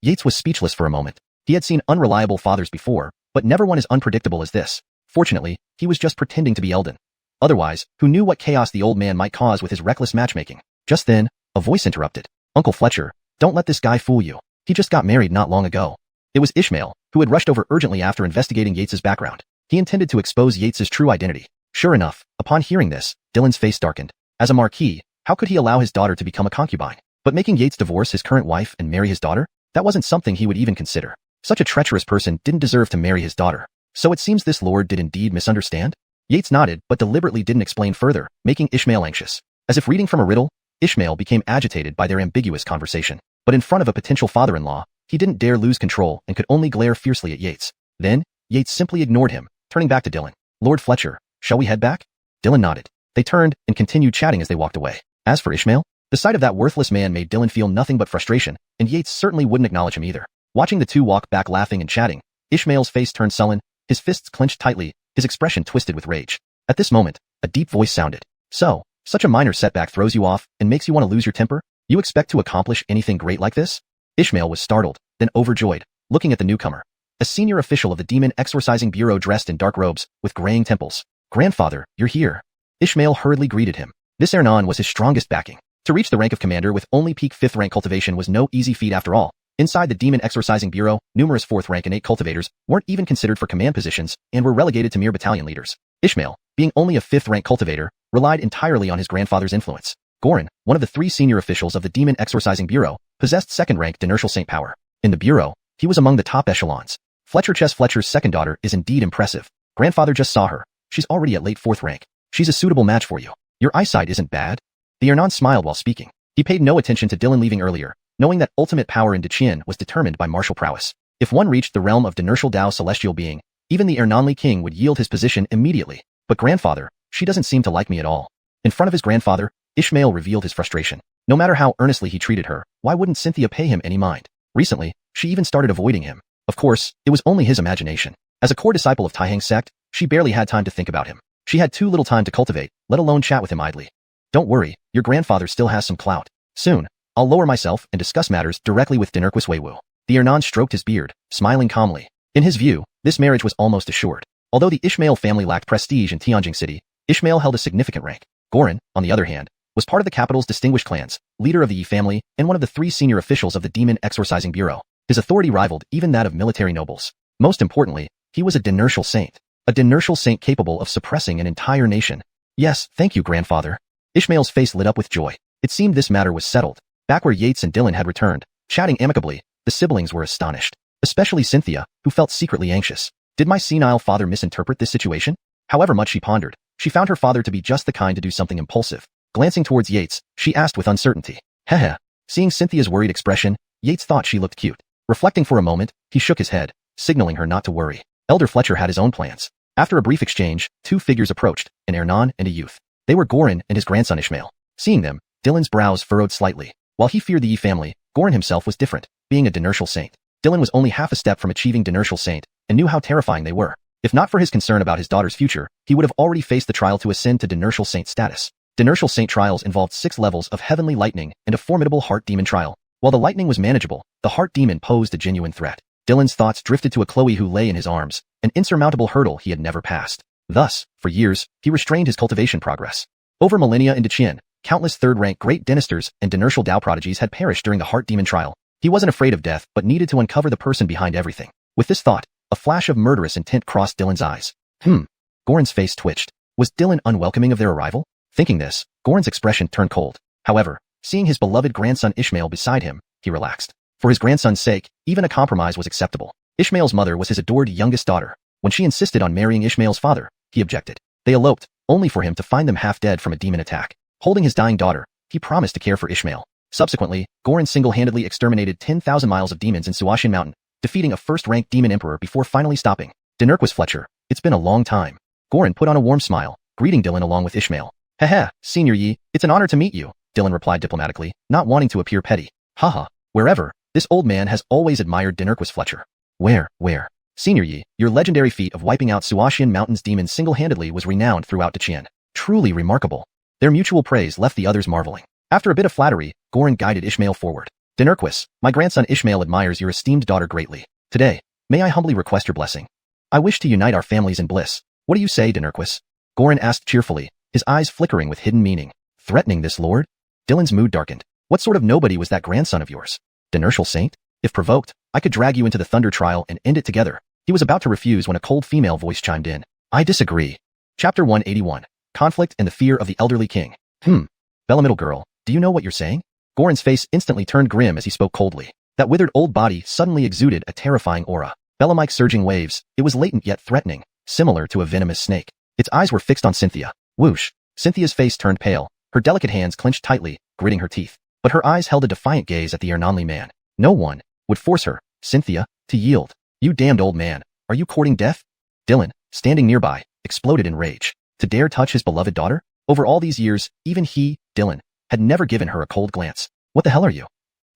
Yates was speechless for a moment. He had seen unreliable fathers before, but never one as unpredictable as this. Fortunately, he was just pretending to be Eldon. Otherwise, who knew what chaos the old man might cause with his reckless matchmaking? Just then, a voice interrupted. Uncle Fletcher, don't let this guy fool you. He just got married not long ago. It was Ishmael, who had rushed over urgently after investigating Yates's background. He intended to expose Yates's true identity. Sure enough, upon hearing this, Dylan's face darkened. As a marquis, how could he allow his daughter to become a concubine? But making Yates divorce his current wife and marry his daughter? That wasn't something he would even consider. Such a treacherous person didn't deserve to marry his daughter. So it seems this lord did indeed misunderstand? Yates nodded but deliberately didn't explain further, making Ishmael anxious. As if reading from a riddle, Ishmael became agitated by their ambiguous conversation. But in front of a potential father-in-law, he didn't dare lose control and could only glare fiercely at Yates. Then, Yates simply ignored him, turning back to Dylan. Lord Fletcher, shall we head back? Dylan nodded. They turned and continued chatting as they walked away. As for Ishmael, the sight of that worthless man made Dylan feel nothing but frustration, and Yates certainly wouldn't acknowledge him either. Watching the two walk back laughing and chatting, Ishmael's face turned sullen, his fists clenched tightly, his expression twisted with rage. At this moment, a deep voice sounded. So, such a minor setback throws you off and makes you want to lose your temper? You expect to accomplish anything great like this? Ishmael was startled, then overjoyed, looking at the newcomer. A senior official of the Demon Exorcising Bureau dressed in dark robes, with graying temples. Grandfather, you're here. Ishmael hurriedly greeted him. This Ernan was his strongest backing. To reach the rank of commander with only peak 5th rank cultivation was no easy feat after all. Inside the Demon Exorcising Bureau, numerous 4th rank innate cultivators weren't even considered for command positions and were relegated to mere battalion leaders. Ishmael, being only a 5th rank cultivator, relied entirely on his grandfather's influence. Gorin, one of the 3 senior officials of the Demon Exorcising Bureau, possessed 2nd rank Dynasty Saint power. In the Bureau, he was among the top echelons. Fletcher's second daughter is indeed impressive. Grandfather just saw her. She's already at late 4th rank. She's a suitable match for you. Your eyesight isn't bad. The Ernan smiled while speaking. He paid no attention to Dylan leaving earlier, knowing that ultimate power in Qian was determined by martial prowess. If one reached the realm of Dynasty Dao celestial being, even the Ernanli king would yield his position immediately. But grandfather, she doesn't seem to like me at all. In front of his grandfather, Ishmael revealed his frustration. No matter how earnestly he treated her, why wouldn't Cynthia pay him any mind? Recently, she even started avoiding him. Of course, it was only his imagination. As a core disciple of Taihang's sect, she barely had time to think about him. She had too little time to cultivate, let alone chat with him idly. Don't worry, your grandfather still has some clout. Soon, I'll lower myself and discuss matters directly with Dinurquis Weiwu. The Ernan stroked his beard, smiling calmly. In his view, this marriage was almost assured. Although the Ishmael family lacked prestige in Tianjing City, Ishmael held a significant rank. Gorin, on the other hand, was part of the capital's distinguished clans, leader of the Yi family, and one of the 3 senior officials of the Demon Exorcising Bureau. His authority rivaled even that of military nobles. Most importantly, he was a Dynasty Saint. A Dynasty Saint capable of suppressing an entire nation. Yes, thank you, grandfather. Ishmael's face lit up with joy. It seemed this matter was settled. Back where Yates and Dylan had returned, chatting amicably, the siblings were astonished. Especially Cynthia, who felt secretly anxious. Did my senile father misinterpret this situation? However much she pondered, she found her father to be just the kind to do something impulsive. Glancing towards Yates, she asked with uncertainty. Heh. Seeing Cynthia's worried expression, Yates thought she looked cute. Reflecting for a moment, he shook his head, signaling her not to worry. Elder Fletcher had his own plans. After a brief exchange, 2 figures approached, an Ernan and a youth. They were Gorin and his grandson Ishmael. Seeing them, Dylan's brows furrowed slightly. While he feared the Yi family, Gorin himself was different, being a Dynasty Saint. Dylan was only half a step from achieving Dynasty Saint, and knew how terrifying they were. If not for his concern about his daughter's future, he would have already faced the trial to ascend to Dynasty Saint status. Dynasty Saint trials involved 6 levels of heavenly lightning and a formidable heart demon trial. While the lightning was manageable, the heart demon posed a genuine threat. Dylan's thoughts drifted to a Chloe who lay in his arms, an insurmountable hurdle he had never passed. Thus, for years, he restrained his cultivation progress. Over millennia in Qian, countless 3rd-rank great dynasters and Dynasty Dao prodigies had perished during the heart demon trial. He wasn't afraid of death but needed to uncover the person behind everything. With this thought, a flash of murderous intent crossed Dylan's eyes. Gorin's face twitched. Was Dylan unwelcoming of their arrival? Thinking this, Gorin's expression turned cold. However, seeing his beloved grandson Ishmael beside him, he relaxed. For his grandson's sake, even a compromise was acceptable. Ishmael's mother was his adored youngest daughter. When she insisted on marrying Ishmael's father, he objected. They eloped, only for him to find them half dead from a demon attack. Holding his dying daughter, he promised to care for Ishmael. Subsequently, Gorin single-handedly exterminated 10,000 miles of demons in Suashin Mountain, defeating a 1st-rank demon emperor before finally stopping. Dinurquis Fletcher, it's been a long time. Gorin put on a warm smile, greeting Dylan along with Ishmael. Heh, Senior Yi, it's an honor to meet you, Dylan replied diplomatically, not wanting to appear petty. Haha, wherever, this old man has always admired Dinurquis Fletcher. Where? Senior Yi, your legendary feat of wiping out Suashin Mountain's demons single-handedly was renowned throughout Qian. Truly remarkable. Their mutual praise left the others marveling. After a bit of flattery, Gorin guided Ishmael forward. Dinurquis, my grandson Ishmael admires your esteemed daughter greatly. Today, may I humbly request your blessing? I wish to unite our families in bliss. What do you say, Dinurquis? Gorin asked cheerfully, his eyes flickering with hidden meaning. Threatening this lord? Dylan's mood darkened. What sort of nobody was that grandson of yours? Dynasty Saint? If provoked, I could drag you into the thunder trial and end it together. He was about to refuse when a cold female voice chimed in. I disagree. Chapter 181. Conflict and the Fear of the Elderly King. Bella middle girl, do you know what you're saying? Gorin's face instantly turned grim as he spoke coldly. That withered old body suddenly exuded a terrifying aura. Bella-like surging waves, it was latent yet threatening, similar to a venomous snake. Its eyes were fixed on Cynthia. Whoosh. Cynthia's face turned pale, her delicate hands clenched tightly, gritting her teeth. But her eyes held a defiant gaze at the Ernanli man. No one would force her, Cynthia, to yield. You damned old man, are you courting death? Dylan, standing nearby, exploded in rage. To dare touch his beloved daughter? Over all these years, even he, Dylan, had never given her a cold glance. What the hell are you?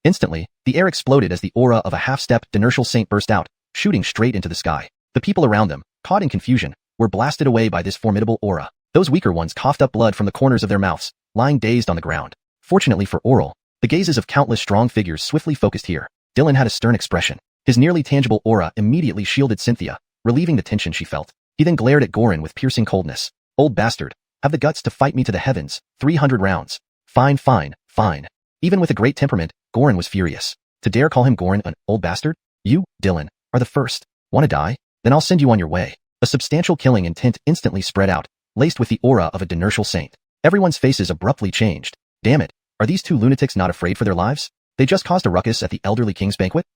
Instantly, the air exploded as the aura of a half-step Dynasty Saint burst out, shooting straight into the sky. The people around them, caught in confusion, were blasted away by this formidable aura. Those weaker ones coughed up blood from the corners of their mouths, lying dazed on the ground. Fortunately for Oral, the gazes of countless strong figures swiftly focused here. Dylan had a stern expression. His nearly tangible aura immediately shielded Cynthia, relieving the tension she felt. He then glared at Gorin with piercing coldness. Old bastard, have the guts to fight me to the heavens, 300 rounds. Fine, Fine. Even with a great temperament, Gorin was furious. To dare call him Gorin an old bastard? You, Dylan, are the first. Wanna die? Then I'll send you on your way. A substantial killing intent instantly spread out, laced with the aura of a dynasty saint. Everyone's faces abruptly changed. Damn it. Are these two lunatics not afraid for their lives? They just caused a ruckus at the elderly king's banquet?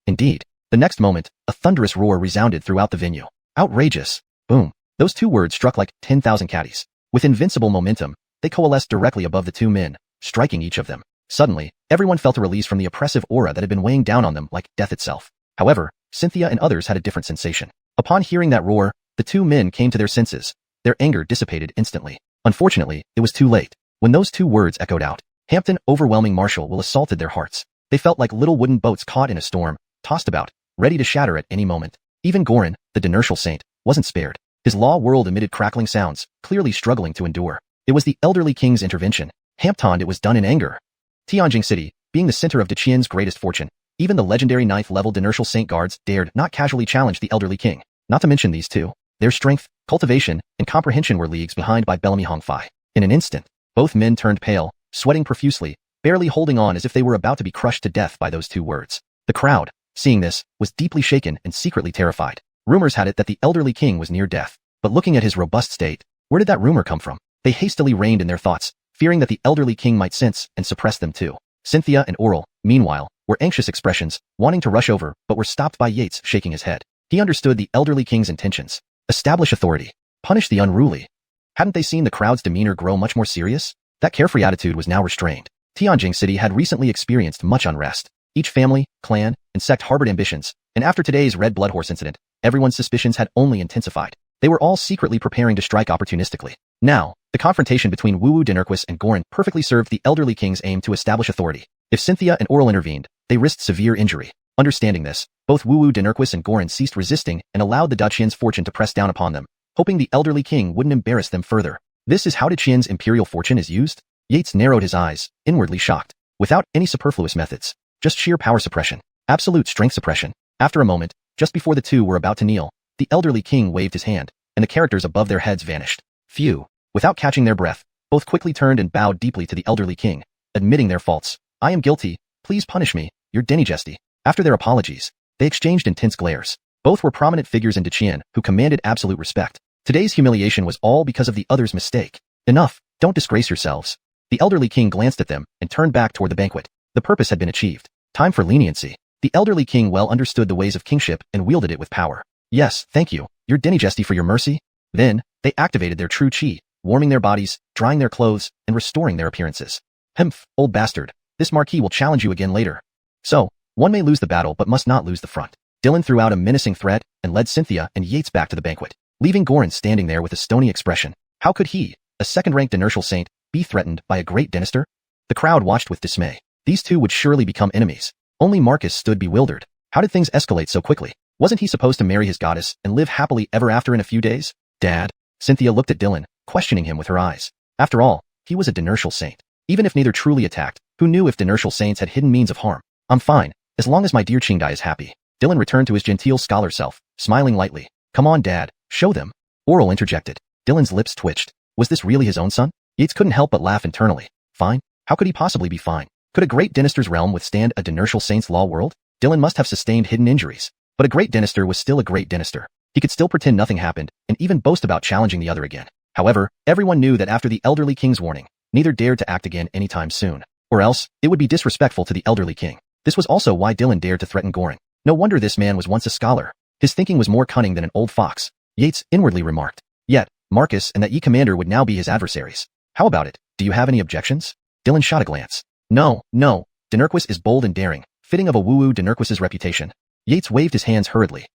Indeed. The next moment, a thunderous roar resounded throughout the venue. Outrageous. Boom. Those two words struck like 10,000 caddies. With invincible momentum, they coalesced directly above the two men, striking each of them. Suddenly, everyone felt a release from the oppressive aura that had been weighing down on them like death itself. However, Cynthia and others had a different sensation. Upon hearing that roar, the two men came to their senses. Their anger dissipated instantly. Unfortunately, it was too late. When those two words echoed out, Hampton overwhelming martial will assaulted their hearts. They felt like little wooden boats caught in a storm, tossed about, ready to shatter at any moment. Even Gorin, the dynasty saint, wasn't spared. His law world emitted crackling sounds, clearly struggling to endure. It was the elderly king's intervention. Hampton, it was done in anger. Tianjing City, being the center of Qian's greatest fortune, even the legendary 9th-level dynasty saint guards dared not casually challenge the elderly king. Not to mention these two. Their strength, cultivation, and comprehension were leagues behind by Bellamy Hongfei. In an instant, both men turned pale, sweating profusely, barely holding on as if they were about to be crushed to death by those two words. The crowd, seeing this, was deeply shaken and secretly terrified. Rumors had it that the elderly king was near death, but looking at his robust state, where did that rumor come from? They hastily reined in their thoughts, fearing that the elderly king might sense and suppress them too. Cynthia and Oral, meanwhile, were anxious expressions, wanting to rush over, but were stopped by Yates shaking his head. He understood the elderly king's intentions. Establish authority. Punish the unruly. Hadn't they seen the crowd's demeanor grow much more serious? That carefree attitude was now restrained. Tianjing City had recently experienced much unrest. Each family, clan, and sect harbored ambitions, and after today's Red Blood Horse incident, everyone's suspicions had only intensified. They were all secretly preparing to strike opportunistically. Now, the confrontation between Wu Dinurquis and Gorin perfectly served the elderly king's aim to establish authority. If Cynthia and Oral intervened, they risked severe injury. Understanding this, both Wu Dinurquis and Gorin ceased resisting and allowed the Daqian's fortune to press down upon them, hoping the elderly king wouldn't embarrass them further. This is how Daqian's imperial fortune is used? Yates narrowed his eyes, inwardly shocked. Without any superfluous methods. Just sheer power suppression. Absolute strength suppression. After a moment, just before the two were about to kneel, the elderly king waved his hand, and the characters above their heads vanished. Phew. Without catching their breath, both quickly turned and bowed deeply to the elderly king, admitting their faults. I am guilty. Please punish me, your Dynasty. After their apologies, they exchanged intense glares. Both were prominent figures in Qian who commanded absolute respect. Today's humiliation was all because of the other's mistake. Enough. Don't disgrace yourselves. The elderly king glanced at them and turned back toward the banquet. The purpose had been achieved. Time for leniency. The elderly king well understood the ways of kingship and wielded it with power. Yes, thank you, your Dynasty, for your mercy. Then, they activated their true qi, warming their bodies, drying their clothes, and restoring their appearances. Humph, old bastard. This marquis will challenge you again later. So, one may lose the battle but must not lose the front. Dylan threw out a menacing threat and led Cynthia and Yates back to the banquet, leaving Gorin standing there with a stony expression. How could he, a second-ranked dynasty saint, be threatened by a great dynasty? The crowd watched with dismay. These two would surely become enemies. Only Marcus stood bewildered. How did things escalate so quickly? Wasn't he supposed to marry his goddess and live happily ever after in a few days? Dad? Cynthia looked at Dylan, questioning him with her eyes. After all, he was a dynasty saint. Even if neither truly attacked, who knew if dynasty saints had hidden means of harm? I'm fine, as long as my dear Qingdai is happy. Dylan returned to his genteel scholar self, smiling lightly. Come on, Dad, show them. Oral interjected. Dylan's lips twitched. Was this really his own son? Yates couldn't help but laugh internally. Fine? How could he possibly be fine? Could a great dynasty's realm withstand a dynasty saint's law world? Dylan must have sustained hidden injuries. But a great dynasty was still a great dynasty. He could still pretend nothing happened, and even boast about challenging the other again. However, everyone knew that after the elderly king's warning, neither dared to act again anytime soon. Or else, it would be disrespectful to the elderly king. This was also why Dylan dared to threaten Gorin. No wonder this man was once a scholar. His thinking was more cunning than an old fox, Yates inwardly remarked. Yet, Marcus and that Yi commander would now be his adversaries. How about it? Do you have any objections? Dylan shot a glance. No. Dinurquis is bold and daring, fitting of a Wu Dinurquis's reputation. Yates waved his hands hurriedly.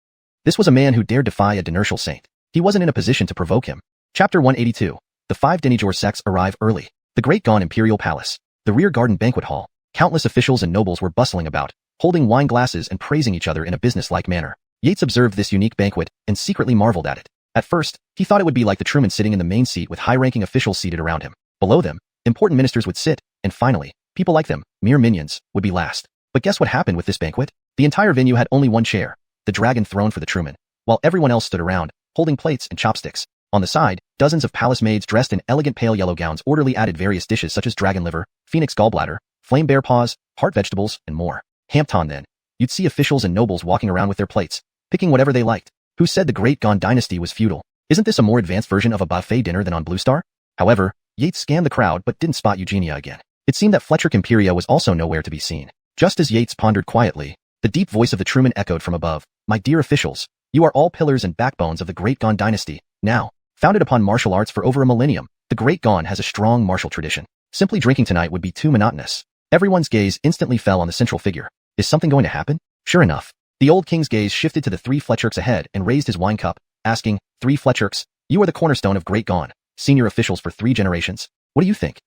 This was a man who dared defy a dynasty saint. He wasn't in a position to provoke him. Chapter 182. The 5 Denijor sects arrive early. The Great Gone Imperial Palace. The rear garden banquet hall. Countless officials and nobles were bustling about, holding wine glasses and praising each other in a business-like manner. Yates observed this unique banquet and secretly marveled at it. At first, he thought it would be like the Truman sitting in the main seat with high-ranking officials seated around him. Below them, important ministers would sit, and finally, people like them, mere minions, would be last. But guess what happened with this banquet? The entire venue had only one chair, the dragon throne for the Truman, while everyone else stood around, holding plates and chopsticks. On the side, dozens of palace maids dressed in elegant pale yellow gowns orderly added various dishes such as dragon liver, phoenix gallbladder, flame bear paws, heart vegetables, and more. Hampton then. You'd see officials and nobles walking around with their plates, picking whatever they liked. Who said the Great Qian Dynasty was feudal? Isn't this a more advanced version of a buffet dinner than on Blue Star? However, Yates scanned the crowd but didn't spot Eugenia again. It seemed that Fletcher Imperia was also nowhere to be seen. Just as Yates pondered quietly, the deep voice of the Truman echoed from above. My dear officials, you are all pillars and backbones of the Great Qian Dynasty. Now, founded upon martial arts for over a millennium, the Great Qian has a strong martial tradition. Simply drinking tonight would be too monotonous. Everyone's gaze instantly fell on the central figure. Is something going to happen? Sure enough, the old king's gaze shifted to the three Fletcherks ahead and raised his wine cup, asking, Three Fletcherks, you are the cornerstone of Great Qian, senior officials for 3 generations. What do you think?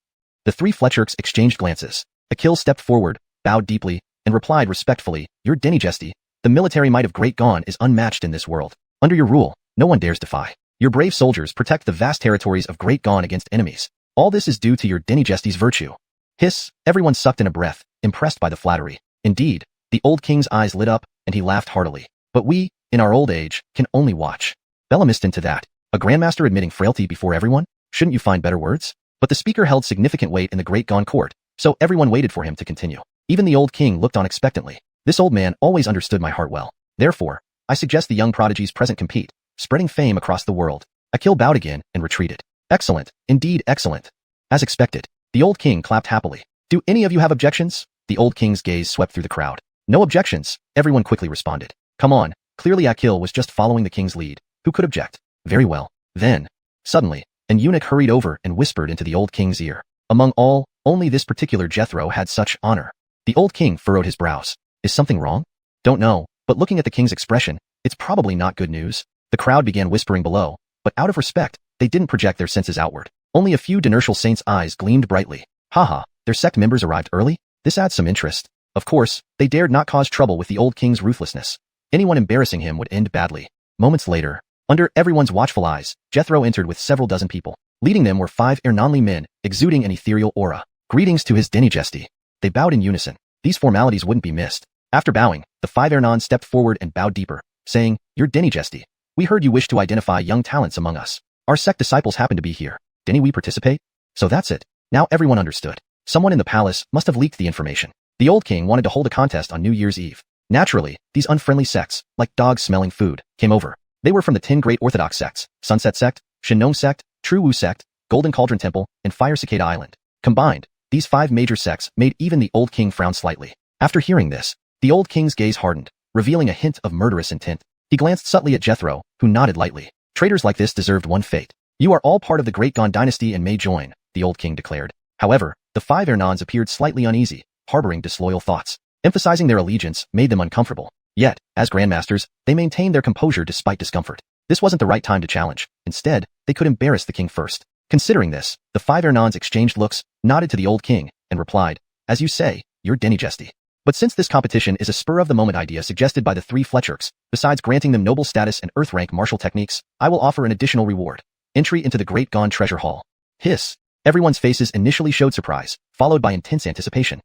The three Fletcherks exchanged glances. Akil stepped forward, bowed deeply, and replied respectfully, Your Dynasty, the military might of Great Qian is unmatched in this world. Under your rule, no one dares defy. Your brave soldiers protect the vast territories of Great Qian against enemies. All this is due to your Dynasty's virtue. Hiss, everyone sucked in a breath, impressed by the flattery. Indeed, the old king's eyes lit up, and he laughed heartily. But we, in our old age, can only watch. Bellamist into that. A grandmaster admitting frailty before everyone? Shouldn't you find better words? But the speaker held significant weight in the Great Qian court, so everyone waited for him to continue. Even the old king looked on expectantly. This old man always understood my heart well. Therefore, I suggest the young prodigies present compete, spreading fame across the world. Akil bowed again and retreated. Excellent, indeed excellent. As expected, the old king clapped happily. Do any of you have objections? The old king's gaze swept through the crowd. No objections, everyone quickly responded. Come on, clearly Akil was just following the king's lead. Who could object? Very well. Then, suddenly, an eunuch hurried over and whispered into the old king's ear. Among all, only this particular Jethro had such honor. The old king furrowed his brows. Is something wrong? Don't know, but looking at the king's expression, it's probably not good news. The crowd began whispering below, but out of respect, they didn't project their senses outward. Only a few Dinertial saints' eyes gleamed brightly. Haha, their sect members arrived early? This adds some interest. Of course, they dared not cause trouble with the old king's ruthlessness. Anyone embarrassing him would end badly. Moments later, under everyone's watchful eyes, Jethro entered with several dozen people. Leading them were 5 Ernonli men, exuding an ethereal aura. Greetings to his Dynasty. They bowed in unison. These formalities wouldn't be missed. After bowing, the 5 Ernon stepped forward and bowed deeper, saying, Your Dynasty, we heard you wish to identify young talents among us. Our sect disciples happen to be here. Didn't we participate? So that's it. Now everyone understood. Someone in the palace must have leaked the information. The old king wanted to hold a contest on New Year's Eve. Naturally, these unfriendly sects, like dogs smelling food, came over. They were from the 10 great Orthodox sects, Sunset Sect, Shinong Sect, True Wu Sect, Golden Cauldron Temple, and Fire Cicada Island. Combined, these 5 major sects made even the old king frown slightly. After hearing this, the old king's gaze hardened, revealing a hint of murderous intent. He glanced subtly at Jethro, who nodded lightly. Traitors like this deserved one fate. You are all part of the Great Qian Dynasty and may join, the old king declared. However, the 5 Ernons appeared slightly uneasy, harboring disloyal thoughts. Emphasizing their allegiance made them uncomfortable. Yet, as grandmasters, they maintained their composure despite discomfort. This wasn't the right time to challenge. Instead, they could embarrass the king first. Considering this, the 5 Ernons exchanged looks, nodded to the old king, and replied, As you say, your Dynasty. But since this competition is a spur-of-the-moment idea suggested by the 3 Fletcherks, besides granting them noble status and earth-rank martial techniques, I will offer an additional reward. Entry into the Great Qian Treasure Hall. Hiss. Everyone's faces initially showed surprise, followed by intense anticipation.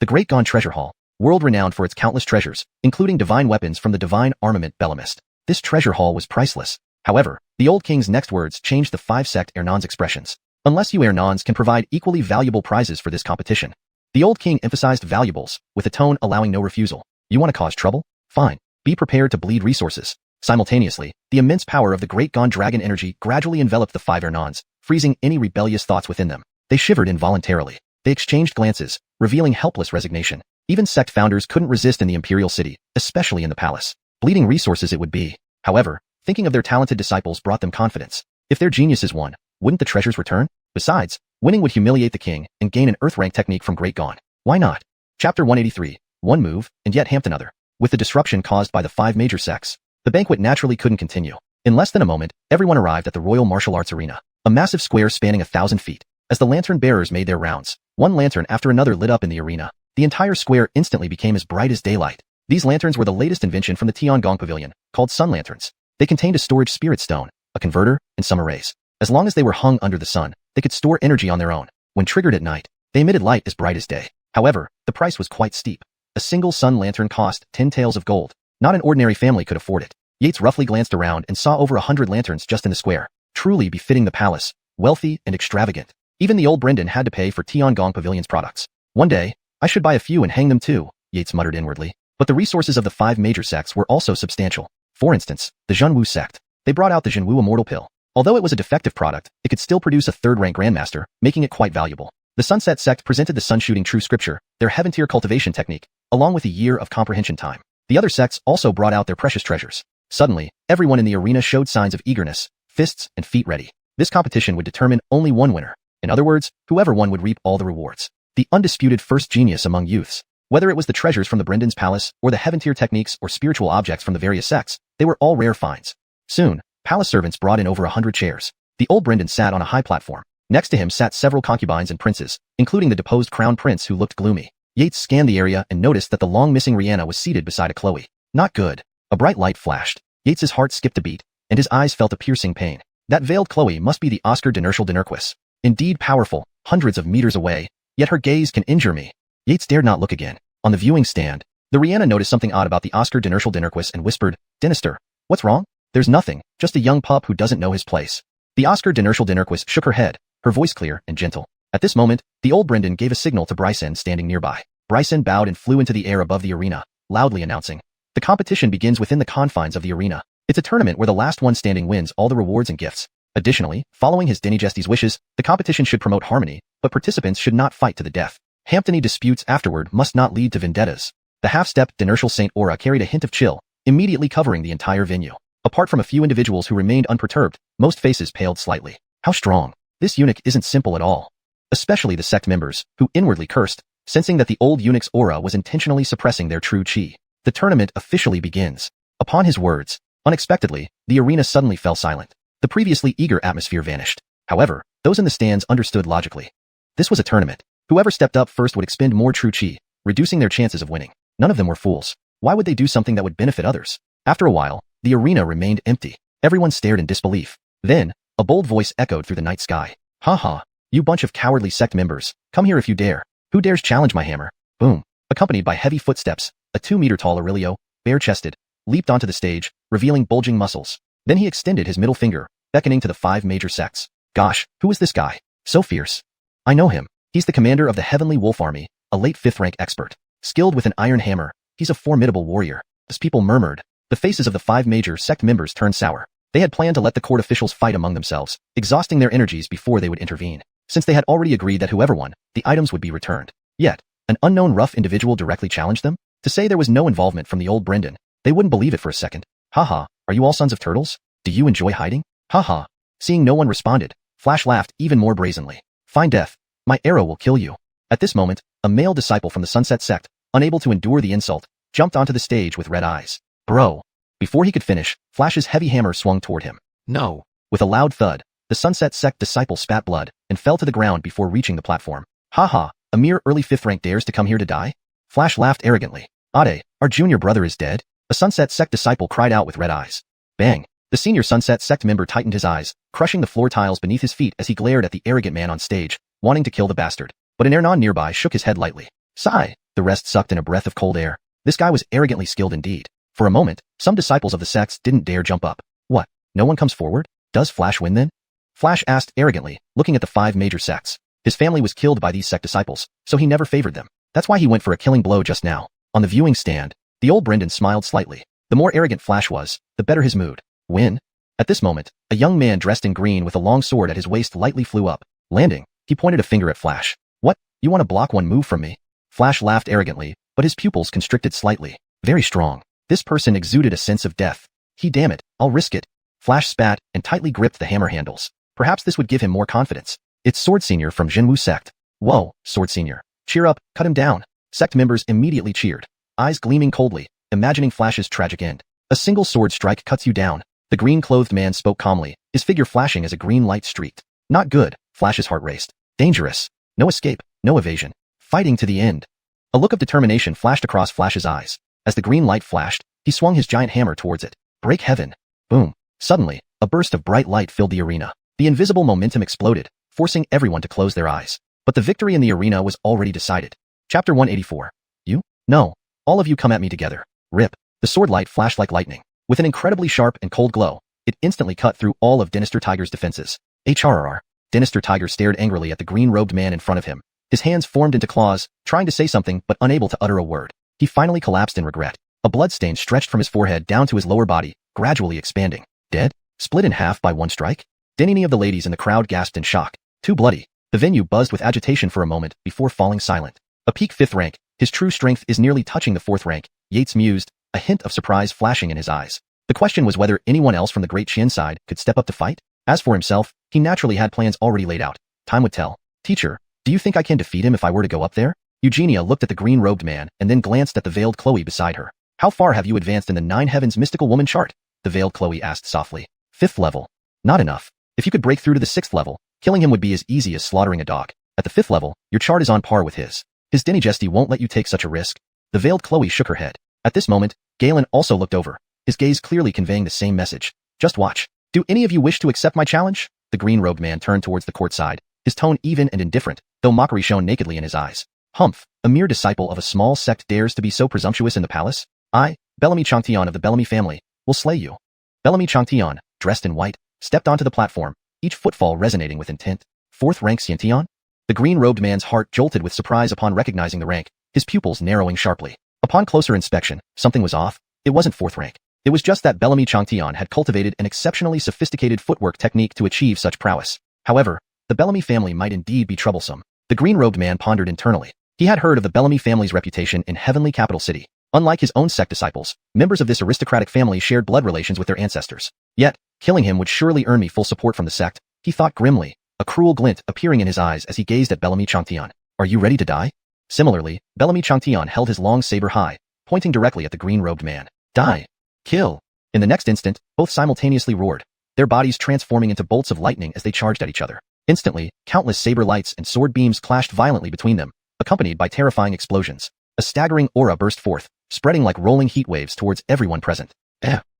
The Great Qian Treasure Hall, world-renowned for its countless treasures, including divine weapons from the divine armament Bellamist. This treasure hall was priceless. However, the old king's next words changed the 5 sect Ernons' expressions. Unless you Ernons can provide equally valuable prizes for this competition. The old king emphasized valuables, with a tone allowing no refusal. You want to cause trouble? Fine. Be prepared to bleed resources. Simultaneously, the immense power of the Great Qian dragon energy gradually enveloped the 5 Ernons, freezing any rebellious thoughts within them. They shivered involuntarily. They exchanged glances, revealing helpless resignation. Even sect founders couldn't resist in the imperial city, especially in the palace. Bleeding resources it would be. However, thinking of their talented disciples brought them confidence. If their geniuses won, wouldn't the treasures return? Besides, winning would humiliate the king and gain an earth-rank technique from Great Qian. Why not? Chapter 183. One move, and yet Hampton other. With the disruption caused by the 5 major sects, the banquet naturally couldn't continue. In less than a moment, everyone arrived at the Royal Martial Arts Arena, a massive square spanning 1,000 feet. As the lantern bearers made their rounds, one lantern after another lit up in the arena. The entire square instantly became as bright as daylight. These lanterns were the latest invention from the Tiangong Pavilion, called sun lanterns. They contained a storage spirit stone, a converter, and some arrays. As long as they were hung under the sun, they could store energy on their own. When triggered at night, they emitted light as bright as day. However, the price was quite steep. A single sun lantern cost 10 taels of gold. Not an ordinary family could afford it. Yates roughly glanced around and saw over 100 lanterns just in the square. truly befitting the palace, wealthy and extravagant. Even the old Brendan had to pay for Tiangong Pavilion's products. One day, I should buy a few and hang them too, Yates muttered inwardly. But the resources of the 5 major sects were also substantial. For instance, the Zhenwu sect. They brought out the Zhenwu Immortal Pill. Although it was a defective product, it could still produce a 3rd-rank Grandmaster, making it quite valuable. The Sunset sect presented the Sun-Shooting True Scripture, their heaven-tier cultivation technique, along with a year of comprehension time. The other sects also brought out their precious treasures. Suddenly, everyone in the arena showed signs of eagerness, fists and feet ready. This competition would determine only one winner. In other words, whoever won would reap all the rewards. The undisputed first genius among youths. Whether it was the treasures from the Brendan's palace, or the heaven-tier techniques or spiritual objects from the various sects, they were all rare finds. Soon, palace servants brought in over 100 chairs. The old Brendan sat on a high platform. Next to him sat several concubines and princes, including the deposed crown prince who looked gloomy. Yates scanned the area and noticed that the long-missing Rihanna was seated beside a Chloe. Not good. A bright light flashed. Yates's heart skipped a beat, and his eyes felt a piercing pain. That veiled Chloe must be the Oscar de Nerschel de Nerquis. Indeed powerful, hundreds of meters away, yet her gaze can injure me. Yates dared not look again. On the viewing stand, the Rihanna noticed something odd about the Oscar de Nerschel de Nerquis and whispered, "Dinister, what's wrong?" "There's nothing, just a young pup who doesn't know his place." The Oscar de Nerschel de Nerquis shook her head, her voice clear and gentle. At this moment, the old Brendan gave a signal to Bryson standing nearby. Bryson bowed and flew into the air above the arena, loudly announcing, "The competition begins within the confines of the arena. It's a tournament where the last one standing wins all the rewards and gifts." Additionally, following his Dynasty's wishes, the competition should promote harmony, but participants should not fight to the death. Hamptony disputes afterward must not lead to vendettas. The half-step de Nerschel Saint aura carried a hint of chill, immediately covering the entire venue. Apart from a few individuals who remained unperturbed, most faces paled slightly. How strong. This eunuch isn't simple at all. Especially the sect members, who inwardly cursed, sensing that the old eunuch's aura was intentionally suppressing their true chi. The tournament officially begins. Upon his words, unexpectedly, the arena suddenly fell silent. The previously eager atmosphere vanished. However, those in the stands understood logically. This was a tournament. Whoever stepped up first would expend more true chi, reducing their chances of winning. None of them were fools. Why would they do something that would benefit others? After a while, the arena remained empty. Everyone stared in disbelief. Then, a bold voice echoed through the night sky. "Ha ha, you bunch of cowardly sect members, come here if you dare. Who dares challenge my hammer?" Boom. Accompanied by heavy footsteps, a 2-meter-tall Aurelio, bare-chested, leaped onto the stage, revealing bulging muscles. Then he extended his middle finger, beckoning to the 5 major sects. "Gosh, who is this guy? So fierce. I know him. He's the commander of the Heavenly Wolf Army, a late 5th-rank expert. Skilled with an iron hammer, he's a formidable warrior." As people murmured, the faces of the 5 major sect members turned sour. They had planned to let the court officials fight among themselves, exhausting their energies before they would intervene. Since they had already agreed that whoever won, the items would be returned. Yet, an unknown rough individual directly challenged them? To say there was no involvement from the old Brendan, they wouldn't believe it for a second. "Haha, are you all sons of turtles? Do you enjoy hiding?" "Haha." Seeing no one responded, Flash laughed even more brazenly. "Fine death. My arrow will kill you." At this moment, a male disciple from the Sunset sect, unable to endure the insult, jumped onto the stage with red eyes. "Bro." Before he could finish, Flash's heavy hammer swung toward him. "No." With a loud thud, the Sunset sect disciple spat blood and fell to the ground before reaching the platform. "Haha, a mere early 5th rank dares to come here to die?" Flash laughed arrogantly. "Ade, our junior brother is dead?" A Sunset sect disciple cried out with red eyes. Bang. The senior Sunset sect member tightened his eyes, crushing the floor tiles beneath his feet as he glared at the arrogant man on stage, wanting to kill the bastard. But an Ernon nearby shook his head lightly. "Sigh." The rest sucked in a breath of cold air. This guy was arrogantly skilled indeed. For a moment, some disciples of the sects didn't dare jump up. "What? No one comes forward? Does Flash win then?" Flash asked arrogantly, looking at the 5 major sects. His family was killed by these sect disciples, so he never favored them. That's why he went for a killing blow just now. On the viewing stand, the old Brendan smiled slightly. The more arrogant Flash was, the better his mood. Win? At this moment, a young man dressed in green with a long sword at his waist lightly flew up. Landing, he pointed a finger at Flash. "What? You want to block one move from me?" Flash laughed arrogantly, but his pupils constricted slightly. Very strong. This person exuded a sense of death. Damn it, I'll risk it." Flash spat and tightly gripped the hammer handles. Perhaps this would give him more confidence. "It's Sword Senior from Zhenwu sect." "Whoa, Sword Senior. Cheer up, cut him down." Sect members immediately cheered, eyes gleaming coldly, imagining Flash's tragic end. "A single sword strike cuts you down." The green-clothed man spoke calmly, his figure flashing as a green light streaked. "Not good." Flash's heart raced. "Dangerous. No escape, no evasion. Fighting to the end." A look of determination flashed across Flash's eyes. As the green light flashed, he swung his giant hammer towards it. "Break heaven." Boom. Suddenly, a burst of bright light filled the arena. The invisible momentum exploded, forcing everyone to close their eyes. But the victory in the arena was already decided. Chapter 184. "You? No. All of you come at me together." Rip. The sword light flashed like lightning. With an incredibly sharp and cold glow, it instantly cut through all of Dynasty Tiger's defenses. HRR. Dynasty Tiger stared angrily at the green-robed man in front of him. His hands formed into claws, trying to say something but unable to utter a word. He finally collapsed in regret. A bloodstain stretched from his forehead down to his lower body, gradually expanding. Dead? Split in half by one strike? Any of the ladies in the crowd gasped in shock. Too bloody. The venue buzzed with agitation for a moment before falling silent. A peak 5th rank, his true strength is nearly touching the 4th rank, Yates mused, a hint of surprise flashing in his eyes. The question was whether anyone else from the Great Qian side could step up to fight. As for himself, he naturally had plans already laid out. Time would tell. Teacher, do you think I can defeat him if I were to go up there? Eugenia looked at the green-robed man and then glanced at the veiled Chloe beside her. How far have you advanced in the 9 Heavens mystical woman chart? The veiled Chloe asked softly. 5th level. Not enough. If you could break through to the 6th level, killing him would be as easy as slaughtering a dog. At the 5th level, your chart is on par with his. His Dynasty won't let you take such a risk. The veiled Chloe shook her head. At this moment, Galen also looked over, his gaze clearly conveying the same message. Just watch. Do any of you wish to accept my challenge? The green-robed man turned towards the court side, his tone even and indifferent, though mockery shone nakedly in his eyes. Humph, a mere disciple of a small sect dares to be so presumptuous in the palace? I, Bellamy Changtian of the Bellamy family, will slay you. Bellamy Changtian, dressed in white, stepped onto the platform, each footfall resonating with intent. 4th rank Xianxia? The green-robed man's heart jolted with surprise upon recognizing the rank, his pupils narrowing sharply. Upon closer inspection, something was off. It wasn't 4th rank. It was just that Bellamy Changtian had cultivated an exceptionally sophisticated footwork technique to achieve such prowess. However, the Bellamy family might indeed be troublesome. The green-robed man pondered internally. He had heard of the Bellamy family's reputation in heavenly capital city. Unlike his own sect disciples, members of this aristocratic family shared blood relations with their ancestors. Yet, killing him would surely earn me full support from the sect, he thought grimly, a cruel glint appearing in his eyes as he gazed at Bellamy Changtian. Are you ready to die? Similarly, Bellamy Changtian held his long saber high, pointing directly at the green-robed man. Die. Kill. In the next instant, both simultaneously roared, their bodies transforming into bolts of lightning as they charged at each other. Instantly, countless saber lights and sword beams clashed violently between them, accompanied by terrifying explosions. A staggering aura burst forth, spreading like rolling heat waves towards everyone present.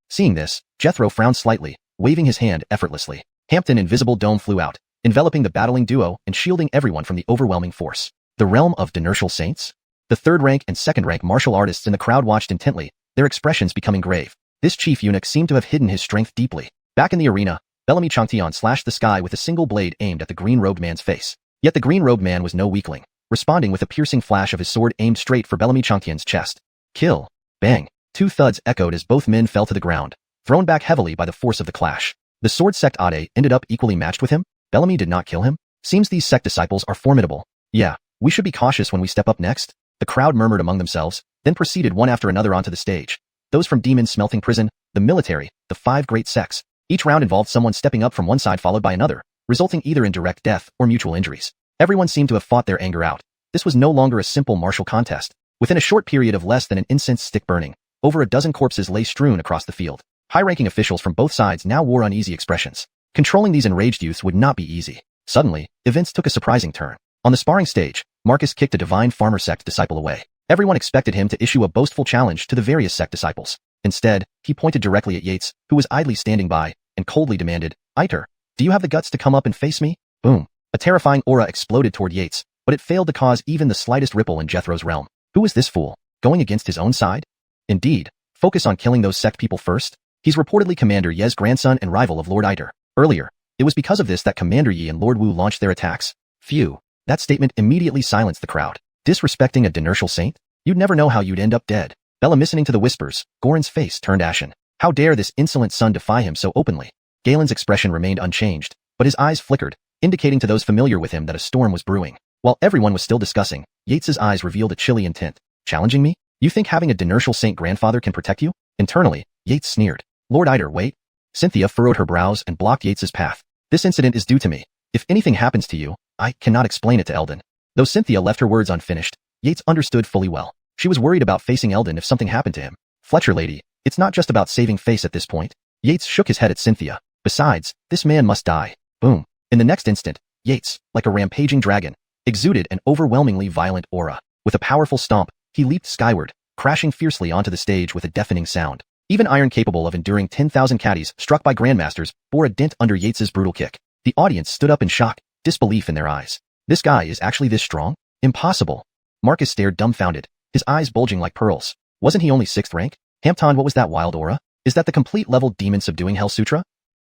Seeing this, Jethro frowned slightly, waving his hand effortlessly. Hampton invisible dome flew out, enveloping the battling duo and shielding everyone from the overwhelming force. The realm of Dynasty Saints? The 3rd rank and 2nd rank martial artists in the crowd watched intently, their expressions becoming grave. This chief eunuch seemed to have hidden his strength deeply. Back in the arena, Bellamy Changtian slashed the sky with a single blade aimed at the green-robed man's face. Yet the green-robed man was no weakling, responding with a piercing flash of his sword aimed straight for Bellamy Changtian's chest. Kill. Bang. 2 thuds echoed as both men fell to the ground, thrown back heavily by the force of the clash. The sword sect Ade ended up equally matched with him? Bellamy did not kill him? Seems these sect disciples are formidable. Yeah, we should be cautious when we step up next. The crowd murmured among themselves, then proceeded one after another onto the stage. Those from Demon Smelting Prison, the military, the 5 great sects. Each round involved someone stepping up from one side followed by another, resulting either in direct death or mutual injuries. Everyone seemed to have fought their anger out. This was no longer a simple martial contest. Within a short period of less than an incense stick burning, over a dozen corpses lay strewn across the field. High-ranking officials from both sides now wore uneasy expressions. Controlling these enraged youths would not be easy. Suddenly, events took a surprising turn. On the sparring stage, Marcus kicked a divine farmer sect disciple away. Everyone expected him to issue a boastful challenge to the various sect disciples. Instead, he pointed directly at Yates, who was idly standing by, and coldly demanded, Iter, do you have the guts to come up and face me? Boom. A terrifying aura exploded toward Yates, but it failed to cause even the slightest ripple in Jethro's realm. Who is this fool? Going against his own side? Indeed. Focus on killing those sect people first? He's reportedly Commander Ye's grandson and rival of Lord Iter. Earlier, it was because of this that Commander Yi and Lord Wu launched their attacks. Phew. That statement immediately silenced the crowd. Disrespecting a Dynasty saint? You'd never know how you'd end up dead. Bella listening to the whispers, Goran's face turned ashen. How dare this insolent son defy him so openly? Galen's expression remained unchanged, but his eyes flickered, indicating to those familiar with him that a storm was brewing. While everyone was still discussing, Yates's eyes revealed a chilly intent. Challenging me? You think having a Dynasty saint grandfather can protect you? Internally, Yates sneered. Lord Iter, wait. Cynthia furrowed her brows and blocked Yates's path. This incident is due to me. If anything happens to you, I cannot explain it to Eldon. Though Cynthia left her words unfinished, Yates understood fully well. She was worried about facing Eldon if something happened to him. Fletcher lady, it's not just about saving face at this point. Yates shook his head at Cynthia. Besides, this man must die. Boom. In the next instant, Yates, like a rampaging dragon, exuded an overwhelmingly violent aura. With a powerful stomp, he leaped skyward, crashing fiercely onto the stage with a deafening sound. Even iron capable of enduring 10,000 caddies struck by grandmasters bore a dent under Yates's brutal kick. The audience stood up in shock, disbelief in their eyes. This guy is actually this strong? Impossible. Marcus stared dumbfounded, his eyes bulging like pearls. Wasn't he only 6th rank? Hampton, what was that wild aura? Is that the complete level demon subduing Hell Sutra?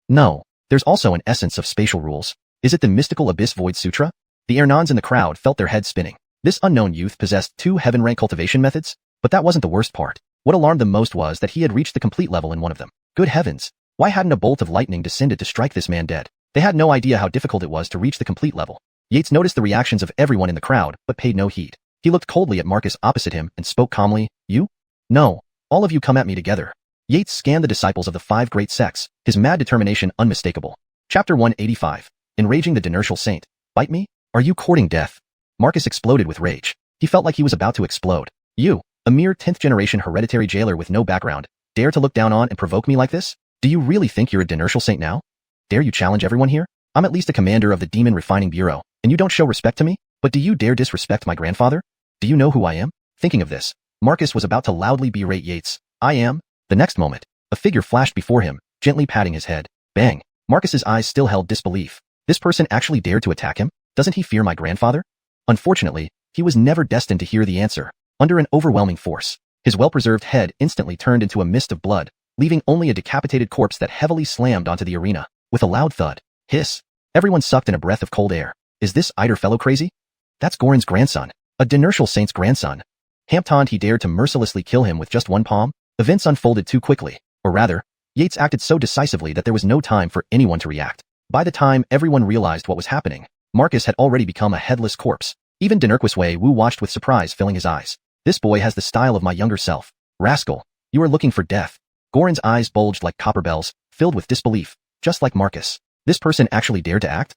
No. There's also an essence of spatial rules. Is it the mystical Abyss Void Sutra? The Ernans in the crowd felt their heads spinning. This unknown youth possessed 2 heaven-rank cultivation methods, but that wasn't the worst part. What alarmed them most was that he had reached the complete level in one of them. Good heavens! Why hadn't a bolt of lightning descended to strike this man dead? They had no idea how difficult it was to reach the complete level. Yates noticed the reactions of everyone in the crowd, but paid no heed. He looked coldly at Marcus opposite him and spoke calmly, "You? No. All of you come at me together." Yates scanned the disciples of the 5 great sects, his mad determination unmistakable. Chapter 185. Enraging the Dinertial Saint. Bite me? Are you courting death? Marcus exploded with rage. He felt like he was about to explode. You, a mere 10th-generation hereditary jailer with no background, dare to look down on and provoke me like this? Do you really think you're a Dinertial Saint now? Dare you challenge everyone here? I'm at least a commander of the Demon Refining Bureau, and you don't show respect to me? But do you dare disrespect my grandfather? Do you know who I am? Thinking of this, Marcus was about to loudly berate Yates. I am. The next moment, a figure flashed before him, gently patting his head. Bang! Marcus's eyes still held disbelief. This person actually dared to attack him? Doesn't he fear my grandfather? Unfortunately, he was never destined to hear the answer. Under an overwhelming force, his well-preserved head instantly turned into a mist of blood, leaving only a decapitated corpse that heavily slammed onto the arena. With a loud thud, hiss, everyone sucked in a breath of cold air. Is this Eider fellow crazy? That's Gorin's grandson, a Dinertial Saint's grandson. Hamptoned he dared to mercilessly kill him with just one palm? Events unfolded too quickly, or rather, Yates acted so decisively that there was no time for anyone to react. By the time everyone realized what was happening, Marcus had already become a headless corpse. Even Dinerquis Wu watched with surprise filling his eyes. This boy has the style of my younger self. Rascal, you are looking for death. Gorin's eyes bulged like copper bells, filled with disbelief, just like Marcus. This person actually dared to act?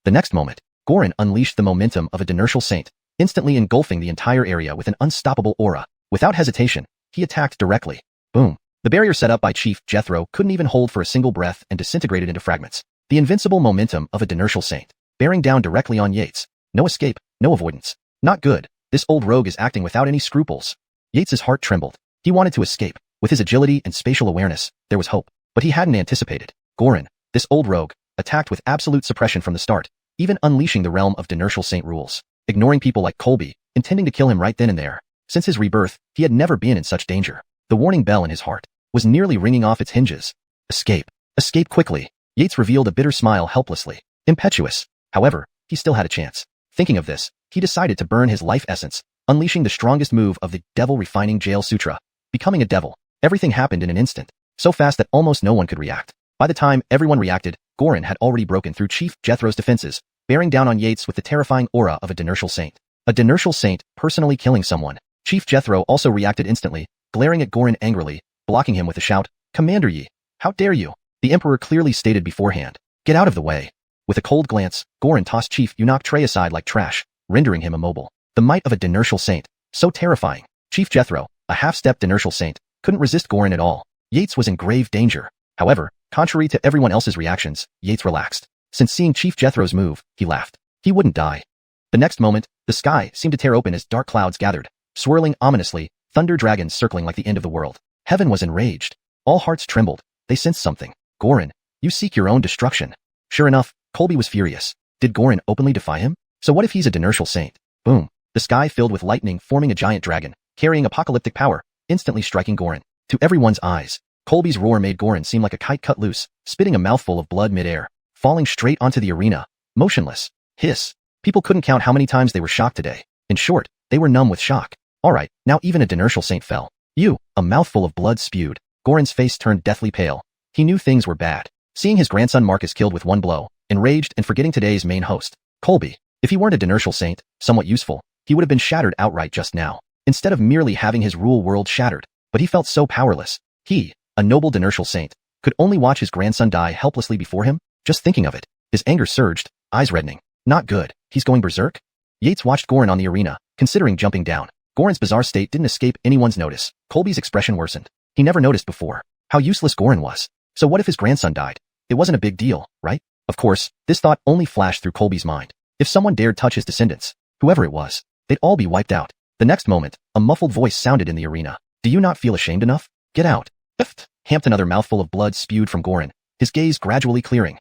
The next moment, Gorin unleashed the momentum of a Dinertial Saint, instantly engulfing the entire area with an unstoppable aura. Without hesitation, he attacked directly. Boom. The barrier set up by Chief Jethro couldn't even hold for a single breath and disintegrated into fragments. The invincible momentum of a Dinertial Saint, bearing down directly on Yates. No escape, no avoidance. Not good. This old rogue is acting without any scruples. Yates's heart trembled. He wanted to escape. With his agility and spatial awareness, there was hope. But he hadn't anticipated. Gorin, this old rogue, attacked with absolute suppression from the start, even unleashing the realm of Dinertial Saint rules, ignoring people like Colby, intending to kill him right then and there. Since his rebirth, he had never been in such danger. The warning bell in his heart was nearly ringing off its hinges. Escape. Escape quickly. Yates revealed a bitter smile helplessly. Impetuous. However, he still had a chance. Thinking of this, he decided to burn his life essence, unleashing the strongest move of the Devil Refining Jail Sutra, becoming a devil. Everything happened in an instant, so fast that almost no one could react. By the time everyone reacted, Gorin had already broken through Chief Jethro's defenses, bearing down on Yates with the terrifying aura of a Dinertial Saint. A Dinertial Saint personally killing someone. Chief Jethro also reacted instantly, glaring at Gorin angrily, blocking him with a shout, "Commander Yi, how dare you?" The Emperor clearly stated beforehand, "Get out of the way." With a cold glance, Gorin tossed Chief Eunuch Trey aside like trash, rendering him immobile. The might of a Dinertial Saint, so terrifying. Chief Jethro, a half-step Dinertial Saint, couldn't resist Gorin at all. Yates was in grave danger. However, contrary to everyone else's reactions, Yates relaxed. Since seeing Chief Jethro's move, he laughed. He wouldn't die. The next moment, the sky seemed to tear open as dark clouds gathered, swirling ominously, thunder dragons circling like the end of the world. Heaven was enraged. All hearts trembled. They sensed something. Gorin, you seek your own destruction. Sure enough, Colby was furious. Did Gorin openly defy him? So what if he's a Dinertial Saint? Boom. The sky filled with lightning forming a giant dragon, carrying apocalyptic power, instantly striking Gorin. To everyone's eyes, Colby's roar made Gorin seem like a kite cut loose, spitting a mouthful of blood mid-air, falling straight onto the arena, motionless. Hiss. People couldn't count how many times they were shocked today. In short, they were numb with shock. Alright, now even a Dinertial Saint fell. You, a mouthful of blood spewed. Gorin's face turned deathly pale. He knew things were bad. Seeing his grandson Marcus killed with one blow, enraged and forgetting today's main host, Colby. If he weren't a Dinertial Saint, somewhat useful, he would have been shattered outright just now, instead of merely having his rule world shattered. But he felt so powerless. He, a noble Dinertial Saint, could only watch his grandson die helplessly before him. Just thinking of it, his anger surged, eyes reddening. Not good. He's going berserk? Yates watched Gorin on the arena, considering jumping down. Gorin's bizarre state didn't escape anyone's notice. Colby's expression worsened. He never noticed before how useless Gorin was. So what if his grandson died? It wasn't a big deal, right? Of course, this thought only flashed through Colby's mind. If someone dared touch his descendants, whoever it was, they'd all be wiped out. The next moment, a muffled voice sounded in the arena. Do you not feel ashamed enough? Get out. Ift. Hampton, another mouthful of blood spewed from Gorin, his gaze gradually clearing.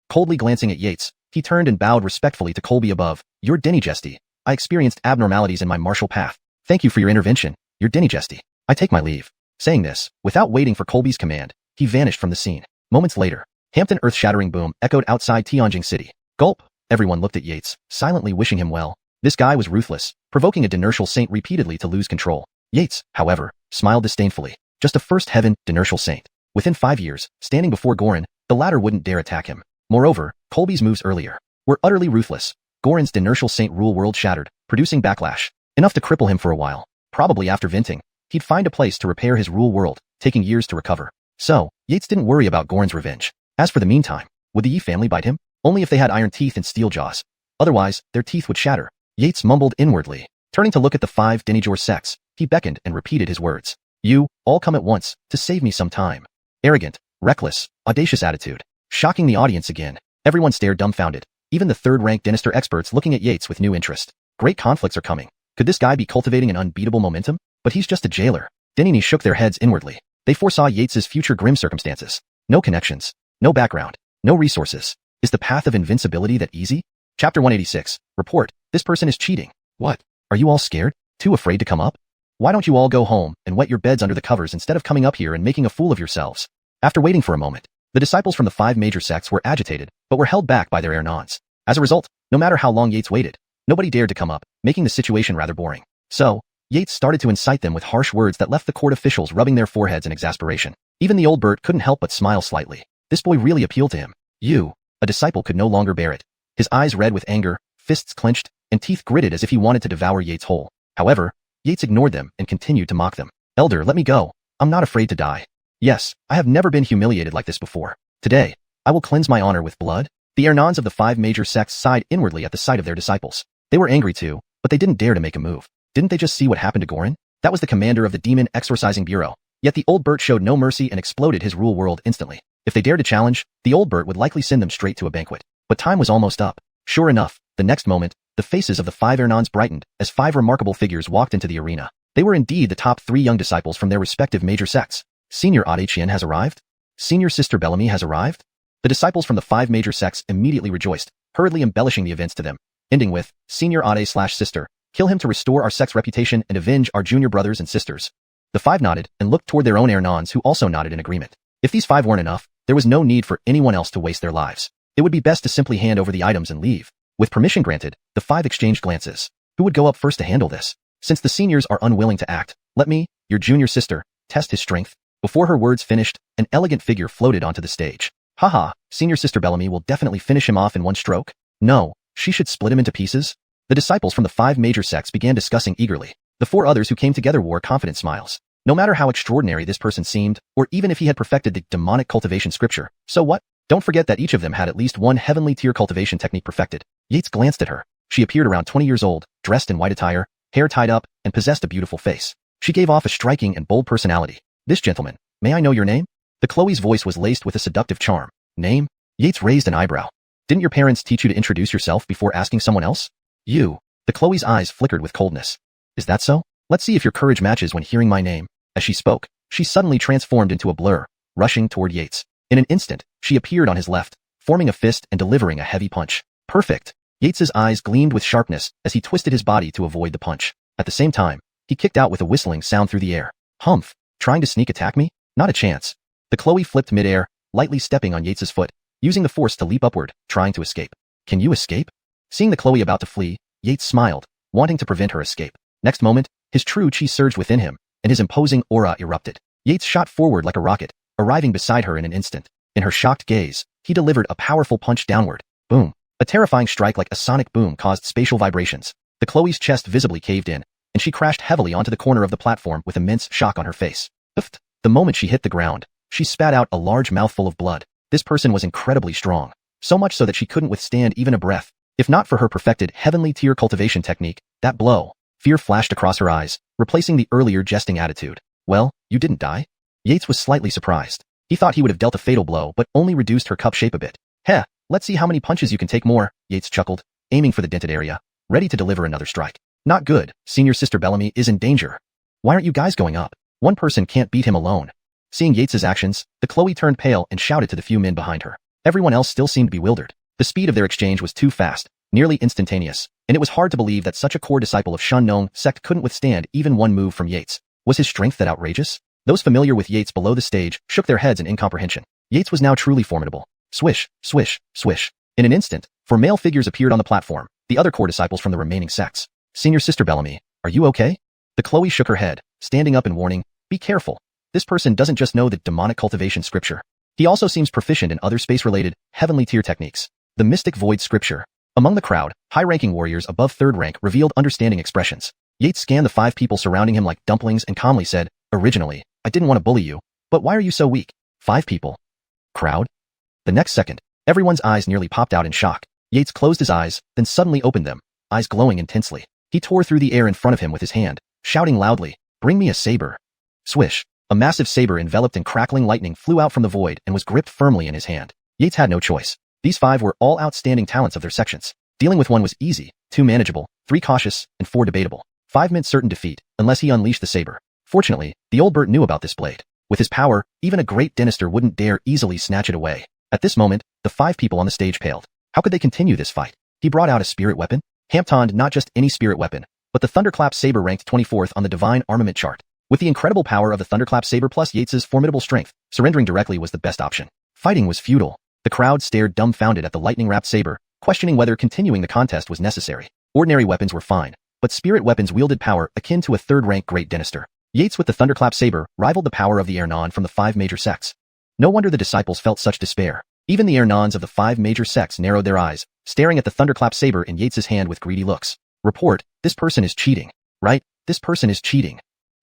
Coldly glancing at Yates, he turned and bowed respectfully to Colby above. Your Dynasty. I experienced abnormalities in my martial path. Thank you for your intervention, your Dynasty. I take my leave. Saying this, without waiting for Colby's command, he vanished from the scene. Moments later, Hampton earth-shattering boom echoed outside Tianjin City. Gulp. Everyone looked at Yates, silently wishing him well. This guy was ruthless, provoking a dinertial saint repeatedly to lose control. Yates, however, smiled disdainfully. Just a first heaven dinertial saint. Within 5 years, standing before Gorin, the latter wouldn't dare attack him. Moreover, Colby's moves earlier were utterly ruthless. Gorin's dinertial saint rule world shattered, producing backlash. Enough to cripple him for a while. Probably after venting, he'd find a place to repair his rule world, taking years to recover. So, Yates didn't worry about Gorin's revenge. As for the meantime, would the Yi family bite him? Only if they had iron teeth and steel jaws. Otherwise, their teeth would shatter. Yates mumbled inwardly. Turning to look at the 5 Denijor sects, he beckoned and repeated his words. You, all come at once, to save me some time. Arrogant, reckless, audacious attitude. Shocking the audience again. Everyone stared dumbfounded. Even the third-ranked Dynasty experts looking at Yates with new interest. Great conflicts are coming. Could this guy be cultivating an unbeatable momentum? But he's just a jailer. Denini shook their heads inwardly. They foresaw Yates's future grim circumstances. No connections. No background. No resources. Is the path of invincibility that easy? Chapter 186. Report. This person is cheating. What? Are you all scared? Too afraid to come up? Why don't you all go home and wet your beds under the covers instead of coming up here and making a fool of yourselves? After waiting for a moment, the disciples from the 5 major sects were agitated, but were held back by their Ernons. As a result, no matter how long Yates waited, nobody dared to come up, making the situation rather boring. So, Yates started to incite them with harsh words that left the court officials rubbing their foreheads in exasperation. Even the old Bert couldn't help but smile slightly. This boy really appealed to him. A disciple could no longer bear it. His eyes red with anger, fists clenched, and teeth gritted as if he wanted to devour Yates whole. However, Yates ignored them and continued to mock them. Elder, let me go. I'm not afraid to die. Yes, I have never been humiliated like this before. Today, I will cleanse my honor with blood. The Ernons of the 5 major sects sighed inwardly at the sight of their disciples. They were angry too, but they didn't dare to make a move. Didn't they just see what happened to Gorin? That was the commander of the Demon Exorcising Bureau. Yet the old Bert showed no mercy and exploded his rule world instantly. If they dared to challenge, the old Bert would likely send them straight to a banquet. But time was almost up. Sure enough, the next moment, the faces of the 5 Ernons brightened as 5 remarkable figures walked into the arena. They were indeed the top 3 young disciples from their respective major sects. Senior Qian has arrived? Senior Sister Bellamy has arrived? The disciples from the 5 major sects immediately rejoiced, hurriedly embellishing the events to them, ending with, Senior Sister, kill him to restore our sect's reputation and avenge our junior brothers and sisters. The 5 nodded and looked toward their own Ernons who also nodded in agreement. If these 5 weren't enough, there was no need for anyone else to waste their lives. It would be best to simply hand over the items and leave. With permission granted, the 5 exchanged glances. Who would go up first to handle this? Since the seniors are unwilling to act, let me, your junior sister, test his strength. Before her words finished, an elegant figure floated onto the stage. Haha, Senior Sister Bellamy will definitely finish him off in one stroke. No, she should split him into pieces. The disciples from the 5 major sects began discussing eagerly. The 4 others who came together wore confident smiles. No matter how extraordinary this person seemed, or even if he had perfected the demonic cultivation scripture, so what? Don't forget that each of them had at least one heavenly tier cultivation technique perfected. Yates glanced at her. She appeared around 20 years old, dressed in white attire, hair tied up, and possessed a beautiful face. She gave off a striking and bold personality. This gentleman, may I know your name? The Chloe's voice was laced with a seductive charm. Name? Yates raised an eyebrow. Didn't your parents teach you to introduce yourself before asking someone else? You. The Chloe's eyes flickered with coldness. Is that so? Let's see if your courage matches when hearing my name. As she spoke, she suddenly transformed into a blur, rushing toward Yates. In an instant, she appeared on his left, forming a fist and delivering a heavy punch. Perfect. Yates's eyes gleamed with sharpness as he twisted his body to avoid the punch. At the same time, he kicked out with a whistling sound through the air. Humph. Trying to sneak attack me? Not a chance. The Chloe flipped midair, lightly stepping on Yates's foot, using the force to leap upward, trying to escape. Can you escape? Seeing the Chloe about to flee, Yates smiled, wanting to prevent her escape. Next moment, his true chi surged within him, and his imposing aura erupted. Yates shot forward like a rocket, arriving beside her in an instant. In her shocked gaze, he delivered a powerful punch downward. Boom. A terrifying strike like a sonic boom caused spatial vibrations. The Chloe's chest visibly caved in, and she crashed heavily onto the corner of the platform with immense shock on her face. Uffed. The moment she hit the ground, she spat out a large mouthful of blood. This person was incredibly strong, so much so that she couldn't withstand even a breath. If not for her perfected heavenly tier cultivation technique, that blow. Fear flashed across her eyes, replacing the earlier jesting attitude. Well, you didn't die? Yates was slightly surprised. He thought he would have dealt a fatal blow but only reduced her cup shape a bit. Heh, let's see how many punches you can take more, Yates chuckled, aiming for the dented area, ready to deliver another strike. Not good, Senior Sister Bellamy is in danger. Why aren't you guys going up? One person can't beat him alone. Seeing Yates's actions, the Chloe turned pale and shouted to the few men behind her. Everyone else still seemed bewildered. The speed of their exchange was too fast, nearly instantaneous, and it was hard to believe that such a core disciple of Shunnong sect couldn't withstand even one move from Yates. Was his strength that outrageous? Those familiar with Yates below the stage shook their heads in incomprehension. Yates was now truly formidable. Swish, swish, swish. In an instant, 4 male figures appeared on the platform, the other core disciples from the remaining sects. Senior Sister Bellamy, are you okay? The Chloe shook her head, standing up and warning, be careful. This person doesn't just know the demonic cultivation scripture. He also seems proficient in other space-related, heavenly tier techniques. The Mystic Void scripture. Among the crowd, high-ranking warriors above 3rd rank revealed understanding expressions. Yates scanned the 5 people surrounding him like dumplings and calmly said, originally, I didn't want to bully you, but why are you so weak? 5 people. Crowd? The next second, everyone's eyes nearly popped out in shock. Yates closed his eyes, then suddenly opened them, eyes glowing intensely. He tore through the air in front of him with his hand, shouting loudly, bring me a saber. Swish. A massive saber enveloped in crackling lightning flew out from the void and was gripped firmly in his hand. Yates had no choice. These 5 were all outstanding talents of their sections. Dealing with 1 was easy, 2 manageable, 3 cautious, and 4 debatable. 5 meant certain defeat, unless he unleashed the saber. Fortunately, the old Bert knew about this blade. With his power, even a great dynastor wouldn't dare easily snatch it away. At this moment, the 5 people on the stage paled. How could they continue this fight? He brought out a spirit weapon. Hamptoned not just any spirit weapon, but the Thunderclap saber ranked 24th on the divine armament chart. With the incredible power of the Thunderclap saber plus Yates's formidable strength, surrendering directly was the best option. Fighting was futile. The crowd stared dumbfounded at the lightning-wrapped saber, questioning whether continuing the contest was necessary. Ordinary weapons were fine, but spirit weapons wielded power akin to a 3rd-rank great dynastor. Yates with the Thunderclap saber rivaled the power of the Ernon from the 5 major sects. No wonder the disciples felt such despair. Even the Ernons of the 5 major sects narrowed their eyes, staring at the Thunderclap saber in Yates's hand with greedy looks. Report, this person is cheating. Right? This person is cheating.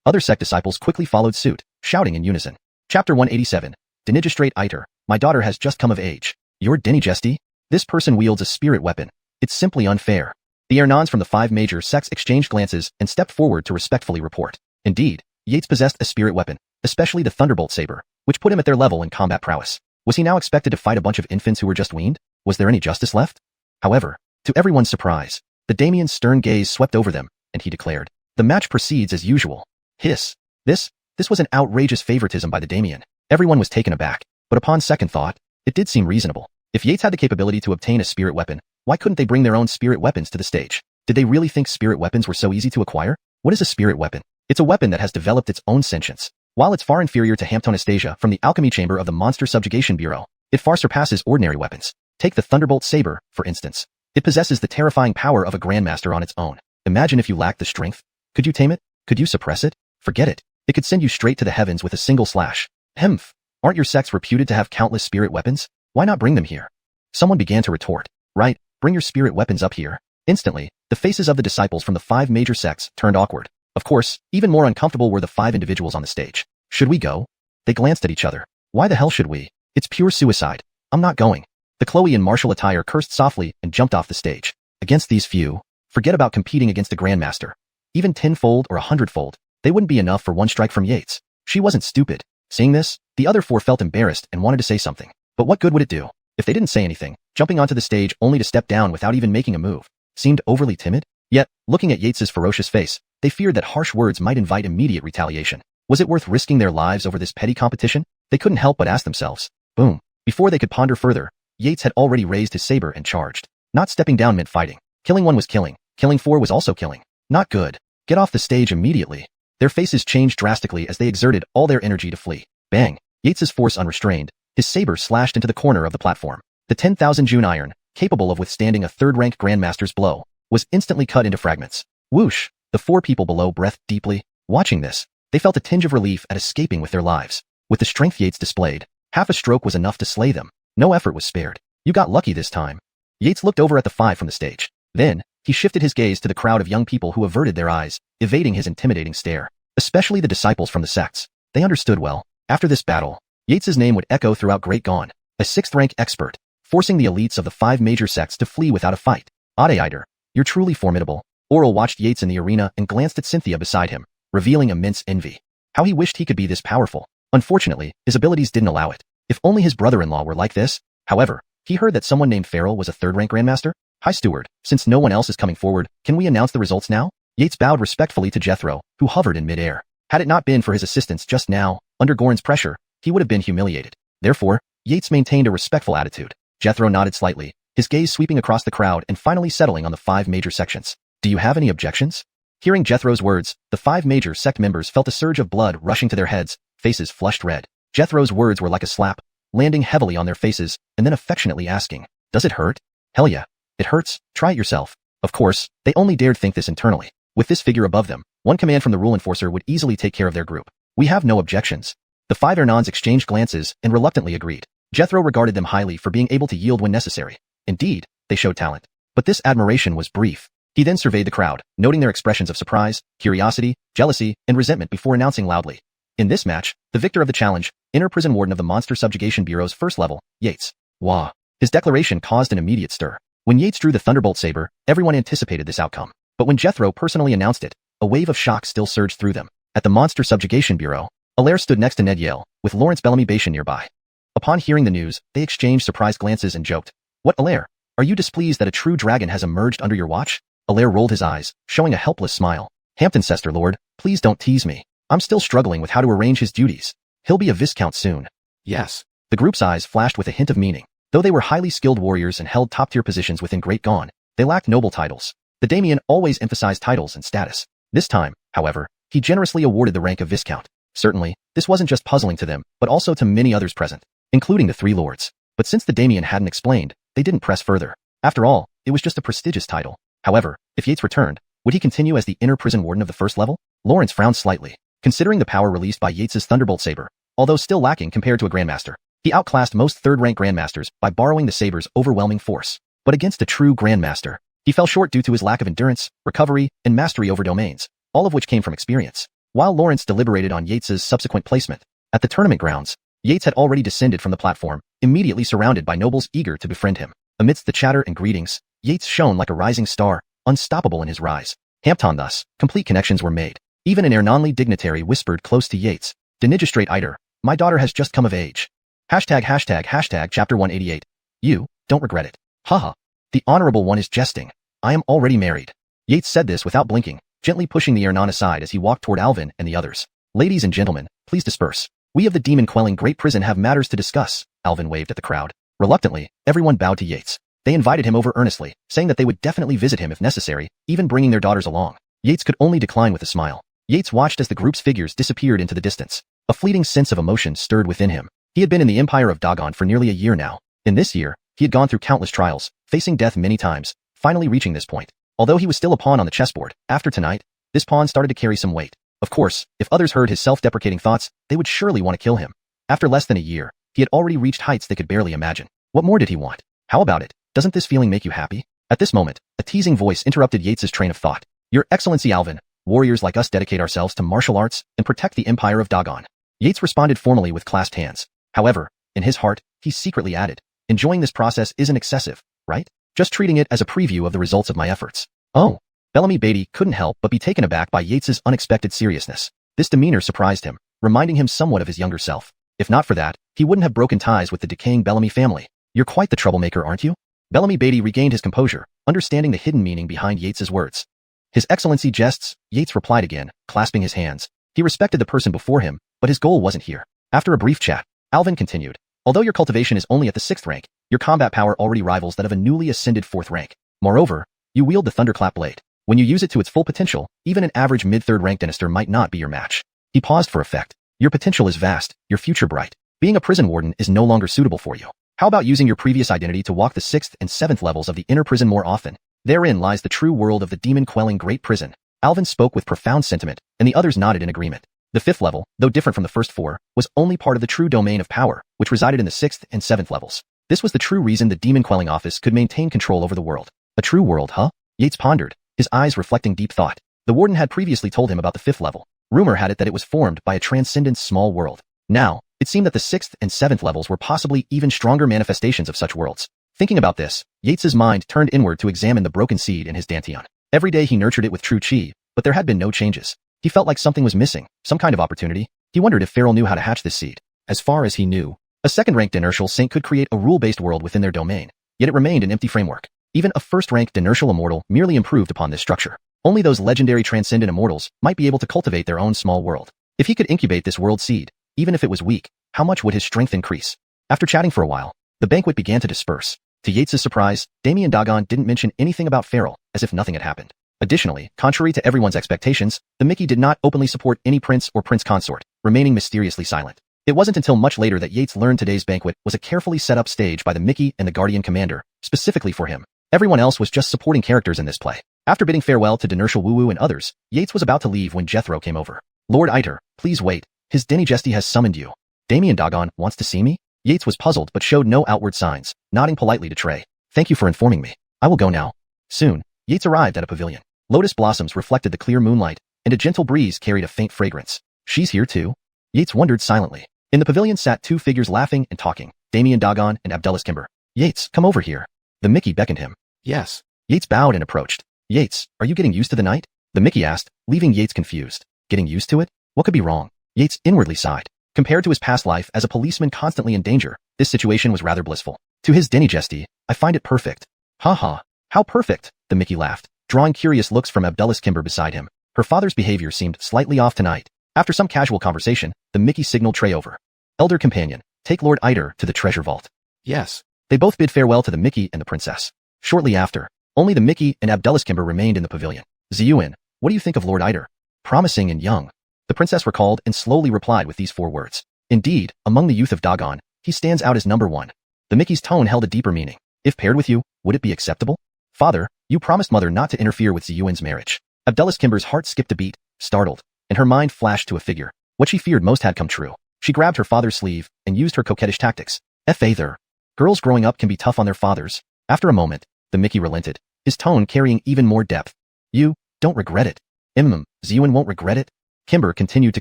Other sect disciples quickly followed suit, shouting in unison. Chapter 187. Dinigistrate Iter. My daughter has just come of age. You're Dinigesty? This person wields a spirit weapon. It's simply unfair. The Ernons from the 5 major sects exchanged glances and stepped forward to respectfully report. Indeed, Yates possessed a spirit weapon, especially the Thunderbolt saber, which put him at their level in combat prowess. Was he now expected to fight a bunch of infants who were just weaned? Was there any justice left? However, to everyone's surprise, the Damian's stern gaze swept over them, and he declared, the match proceeds as usual. Hiss. This was an outrageous favoritism by the Damian. Everyone was taken aback, but upon second thought, it did seem reasonable. If Yates had the capability to obtain a spirit weapon, why couldn't they bring their own spirit weapons to the stage? Did they really think spirit weapons were so easy to acquire? What is a spirit weapon? It's a weapon that has developed its own sentience. While it's far inferior to Hamptonastasia from the alchemy chamber of the Monster Subjugation Bureau, it far surpasses ordinary weapons. Take the Thunderbolt saber, for instance. It possesses the terrifying power of a grandmaster on its own. Imagine if you lacked the strength. Could you tame it? Could you suppress it? Forget it. It could send you straight to the heavens with a single slash. Hemph. Aren't your sects reputed to have countless spirit weapons? Why not bring them here? Someone began to retort. Right, bring your spirit weapons up here. Instantly, the faces of the disciples from the 5 major sects turned awkward. Of course, even more uncomfortable were the 5 individuals on the stage. Should we go? They glanced at each other. Why the hell should we? It's pure suicide. I'm not going. The Chloe in martial attire cursed softly and jumped off the stage. Against these few, forget about competing against the Grandmaster. Even 10-fold or 100-fold, they wouldn't be enough for one strike from Yates. She wasn't stupid. Seeing this, the other 4 felt embarrassed and wanted to say something. But what good would it do? If they didn't say anything, jumping onto the stage only to step down without even making a move seemed overly timid. Yet, looking at Yates's ferocious face, they feared that harsh words might invite immediate retaliation. Was it worth risking their lives over this petty competition? They couldn't help but ask themselves. Boom. Before they could ponder further, Yates had already raised his saber and charged. Not stepping down meant fighting. Killing 1 was killing. Killing 4 was also killing. Not good. Get off the stage immediately. Their faces changed drastically as they exerted all their energy to flee. Bang. Yates's force unrestrained. His saber slashed into the corner of the platform. The 10,000 June iron, capable of withstanding a 3rd-rank Grandmaster's blow, was instantly cut into fragments. Whoosh! The 4 people below breathed deeply. Watching this, they felt a tinge of relief at escaping with their lives. With the strength Yates displayed, half a stroke was enough to slay them. No effort was spared. You got lucky this time. Yates looked over at the 5 from the stage. Then, he shifted his gaze to the crowd of young people who averted their eyes, evading his intimidating stare. Especially the disciples from the sects. They understood well. After this battle, Yates's name would echo throughout Great Gaunt, a 6th-rank expert, forcing the elites of the 5 major sects to flee without a fight. Iter, you're truly formidable. Oral watched Yates in the arena and glanced at Cynthia beside him, revealing immense envy. How he wished he could be this powerful. Unfortunately, his abilities didn't allow it. If only his brother-in-law were like this. However, he heard that someone named Farrell was a 3rd-rank Grandmaster. Hi Steward, since no one else is coming forward, can we announce the results now? Yates bowed respectfully to Jethro, who hovered in midair. Had it not been for his assistance just now, under Gorin's pressure, he would have been humiliated. Therefore, Yates maintained a respectful attitude. Jethro nodded slightly, his gaze sweeping across the crowd and finally settling on the 5 major sections. Do you have any objections? Hearing Jethro's words, the 5 major sect members felt a surge of blood rushing to their heads, faces flushed red. Jethro's words were like a slap. landing heavily on their faces, and then affectionately asking, "Does it hurt?" "Hell yeah. It hurts. Try it yourself." Of course, they only dared think this internally. With this figure above them, one command from the rule enforcer would easily take care of their group. "We have no objections." The 5 Ernons exchanged glances and reluctantly agreed. Jethro regarded them highly for being able to yield when necessary. Indeed, they showed talent. But this admiration was brief. He then surveyed the crowd, noting their expressions of surprise, curiosity, jealousy, and resentment before announcing loudly, "In this match, the victor of the challenge, Inner Prison Warden of the Monster Subjugation Bureau's first level, Yates." Wah. His declaration caused an immediate stir. When Yates drew the Thunderbolt saber, everyone anticipated this outcome. But when Jethro personally announced it, a wave of shock still surged through them. At the Monster Subjugation Bureau, Allaire stood next to Ned Yale, with Lawrence Bellamy Bashan nearby. Upon hearing the news, they exchanged surprised glances and joked, "What, Allaire? Are you displeased that a true dragon has emerged under your watch?" Allaire rolled his eyes, showing a helpless smile. "Hamptoncester Lord, please don't tease me. I'm still struggling with how to arrange his duties. He'll be a viscount soon." "Yes." The group's eyes flashed with a hint of meaning. Though they were highly skilled warriors and held top-tier positions within Great Gone, they lacked noble titles. The Damien always emphasized titles and status. This time, however, he generously awarded the rank of viscount. Certainly, this wasn't just puzzling to them, but also to many others present, including the 3 lords. But since the Damien hadn't explained, they didn't press further. After all, it was just a prestigious title. However, if Yates returned, would he continue as the Inner Prison Warden of the first level? Lawrence frowned slightly. Considering the power released by Yates's Thunderbolt saber, although still lacking compared to a Grandmaster, he outclassed most third-rank Grandmasters by borrowing the saber's overwhelming force. But against a true Grandmaster, he fell short due to his lack of endurance, recovery, and mastery over domains, all of which came from experience. While Lawrence deliberated on Yates's subsequent placement, at the tournament grounds, Yates had already descended from the platform, immediately surrounded by nobles eager to befriend him. Amidst the chatter and greetings, Yates shone like a rising star, unstoppable in his rise. Hampton thus, complete connections were made. Even an Ernonly dignitary whispered close to Yates, "Denigistrate Iter, my daughter has just come of age." ####Chapter 188. You don't regret it. Haha. The Honorable One is jesting. I am already married. Yates said this without blinking, gently pushing the Ernon aside as he walked toward Alvin and the others. "Ladies and gentlemen, please disperse. We of the demon-quelling Great Prison have matters to discuss." Alvin waved at the crowd. Reluctantly, everyone bowed to Yates. They invited him over earnestly, saying that they would definitely visit him if necessary, even bringing their daughters along. Yates could only decline with a smile. Yates watched as the group's figures disappeared into the distance. A fleeting sense of emotion stirred within him. He had been in the Empire of Dogon for nearly a year now. In this year, he had gone through countless trials, facing death many times, finally reaching this point. Although he was still a pawn on the chessboard, after tonight, this pawn started to carry some weight. Of course, if others heard his self-deprecating thoughts, they would surely want to kill him. After less than a year, he had already reached heights they could barely imagine. What more did he want? How about it? Doesn't this feeling make you happy? At this moment, a teasing voice interrupted Yates's train of thought. "Your Excellency Alvin, warriors like us dedicate ourselves to martial arts and protect the Empire of Dogon." Yates responded formally with clasped hands. However, in his heart, he secretly added, "Enjoying this process isn't excessive, right? Just treating it as a preview of the results of my efforts." Oh. Bellamy Beatty couldn't help but be taken aback by Yates's unexpected seriousness. This demeanor surprised him, reminding him somewhat of his younger self. If not for that, he wouldn't have broken ties with the decaying Bellamy family. "You're quite the troublemaker, aren't you?" Bellamy Beatty regained his composure, understanding the hidden meaning behind Yates's words. "His Excellency jests," Yates replied again, clasping his hands. He respected the person before him, but his goal wasn't here. After a brief chat, Alvin continued, "Although your cultivation is only at the 6th rank, your combat power already rivals that of a newly ascended 4th rank. Moreover, you wield the Thunderclap Blade. When you use it to its full potential, even an average mid-3rd rank Dynasty might not be your match." He paused for effect. "Your potential is vast, your future bright. Being a prison warden is no longer suitable for you. How about using your previous identity to walk the 6th and 7th levels of the Inner Prison more often? Therein lies the true world of the demon-quelling Great Prison." Alvin spoke with profound sentiment, and the others nodded in agreement. The 5th level, though different from the first 4, was only part of the true domain of power, which resided in the 6th and 7th levels. This was the true reason the demon-quelling office could maintain control over the world. A true world, huh? Yates pondered, his eyes reflecting deep thought. The warden had previously told him about the 5th level. Rumor had it that it was formed by a transcendent small world. Now, it seemed that the 6th and 7th levels were possibly even stronger manifestations of such worlds. Thinking about this, Yates's mind turned inward to examine the broken seed in his Dantian. Every day he nurtured it with true chi, but there had been no changes. He felt like something was missing, some kind of opportunity. He wondered if Farrell knew how to hatch this seed. As far as he knew, a second-ranked inertial saint could create a rule-based world within their domain, yet it remained an empty framework. Even a first-ranked inertial immortal merely improved upon this structure. Only those legendary transcendent immortals might be able to cultivate their own small world. If he could incubate this world seed, even if it was weak, how much would his strength increase? After chatting for a while, the banquet began to disperse. To Yates's surprise, Damien Dogon didn't mention anything about Farrell, as if nothing had happened. Additionally, contrary to everyone's expectations, the Mickey did not openly support any prince or prince consort, remaining mysteriously silent. It wasn't until much later that Yates learned today's banquet was a carefully set up stage by the Mickey and the Guardian Commander, specifically for him. Everyone else was just supporting characters in this play. After bidding farewell to Dinertial Wu and others, Yates was about to leave when Jethro came over. Lord Iter, please wait. His Dynasty has summoned you. Damien Dogon wants to see me? Yates was puzzled but showed no outward signs, nodding politely to Trey. Thank you for informing me. I will go now. Soon, Yates arrived at a pavilion. Lotus blossoms reflected the clear moonlight, and a gentle breeze carried a faint fragrance. She's here too? Yates wondered silently. In the pavilion sat two figures laughing and talking, Damien Dogon and Abdullah Kimber. Yates, come over here. The Mickey beckoned him. Yes. Yates bowed and approached. Yates, are you getting used to the night? The Mickey asked, leaving Yates confused. Getting used to it? What could be wrong? Yates inwardly sighed. Compared to his past life as a policeman constantly in danger, this situation was rather blissful. To his Dynasty, I find it perfect. Ha. How perfect? The Mickey laughed, drawing curious looks from Abdullah Kimber beside him. Her father's behavior seemed slightly off tonight. After some casual conversation, the Mickey signaled Trey over. Elder companion, take Lord Iter to the treasure vault. Yes. They both bid farewell to the Mickey and the princess. Shortly after, only the Mickey and Abdullah Kimber remained in the pavilion. Ziyuan, what do you think of Lord Iter? Promising and young. The princess recalled and slowly replied with these 4 words. Indeed, among the youth of Dogon, he stands out as number 1. The Mickey's tone held a deeper meaning. If paired with you, would it be acceptable? Father, you promised mother not to interfere with Ziyuan's marriage. Abdullah Kimber's heart skipped a beat, startled, and her mind flashed to a figure. What she feared most had come true. She grabbed her father's sleeve and used her coquettish tactics. Father. Girls growing up can be tough on their fathers. After a moment, the Mickey relented, his tone carrying even more depth. You don't regret it. Ziyuan won't regret it? Kimber continued to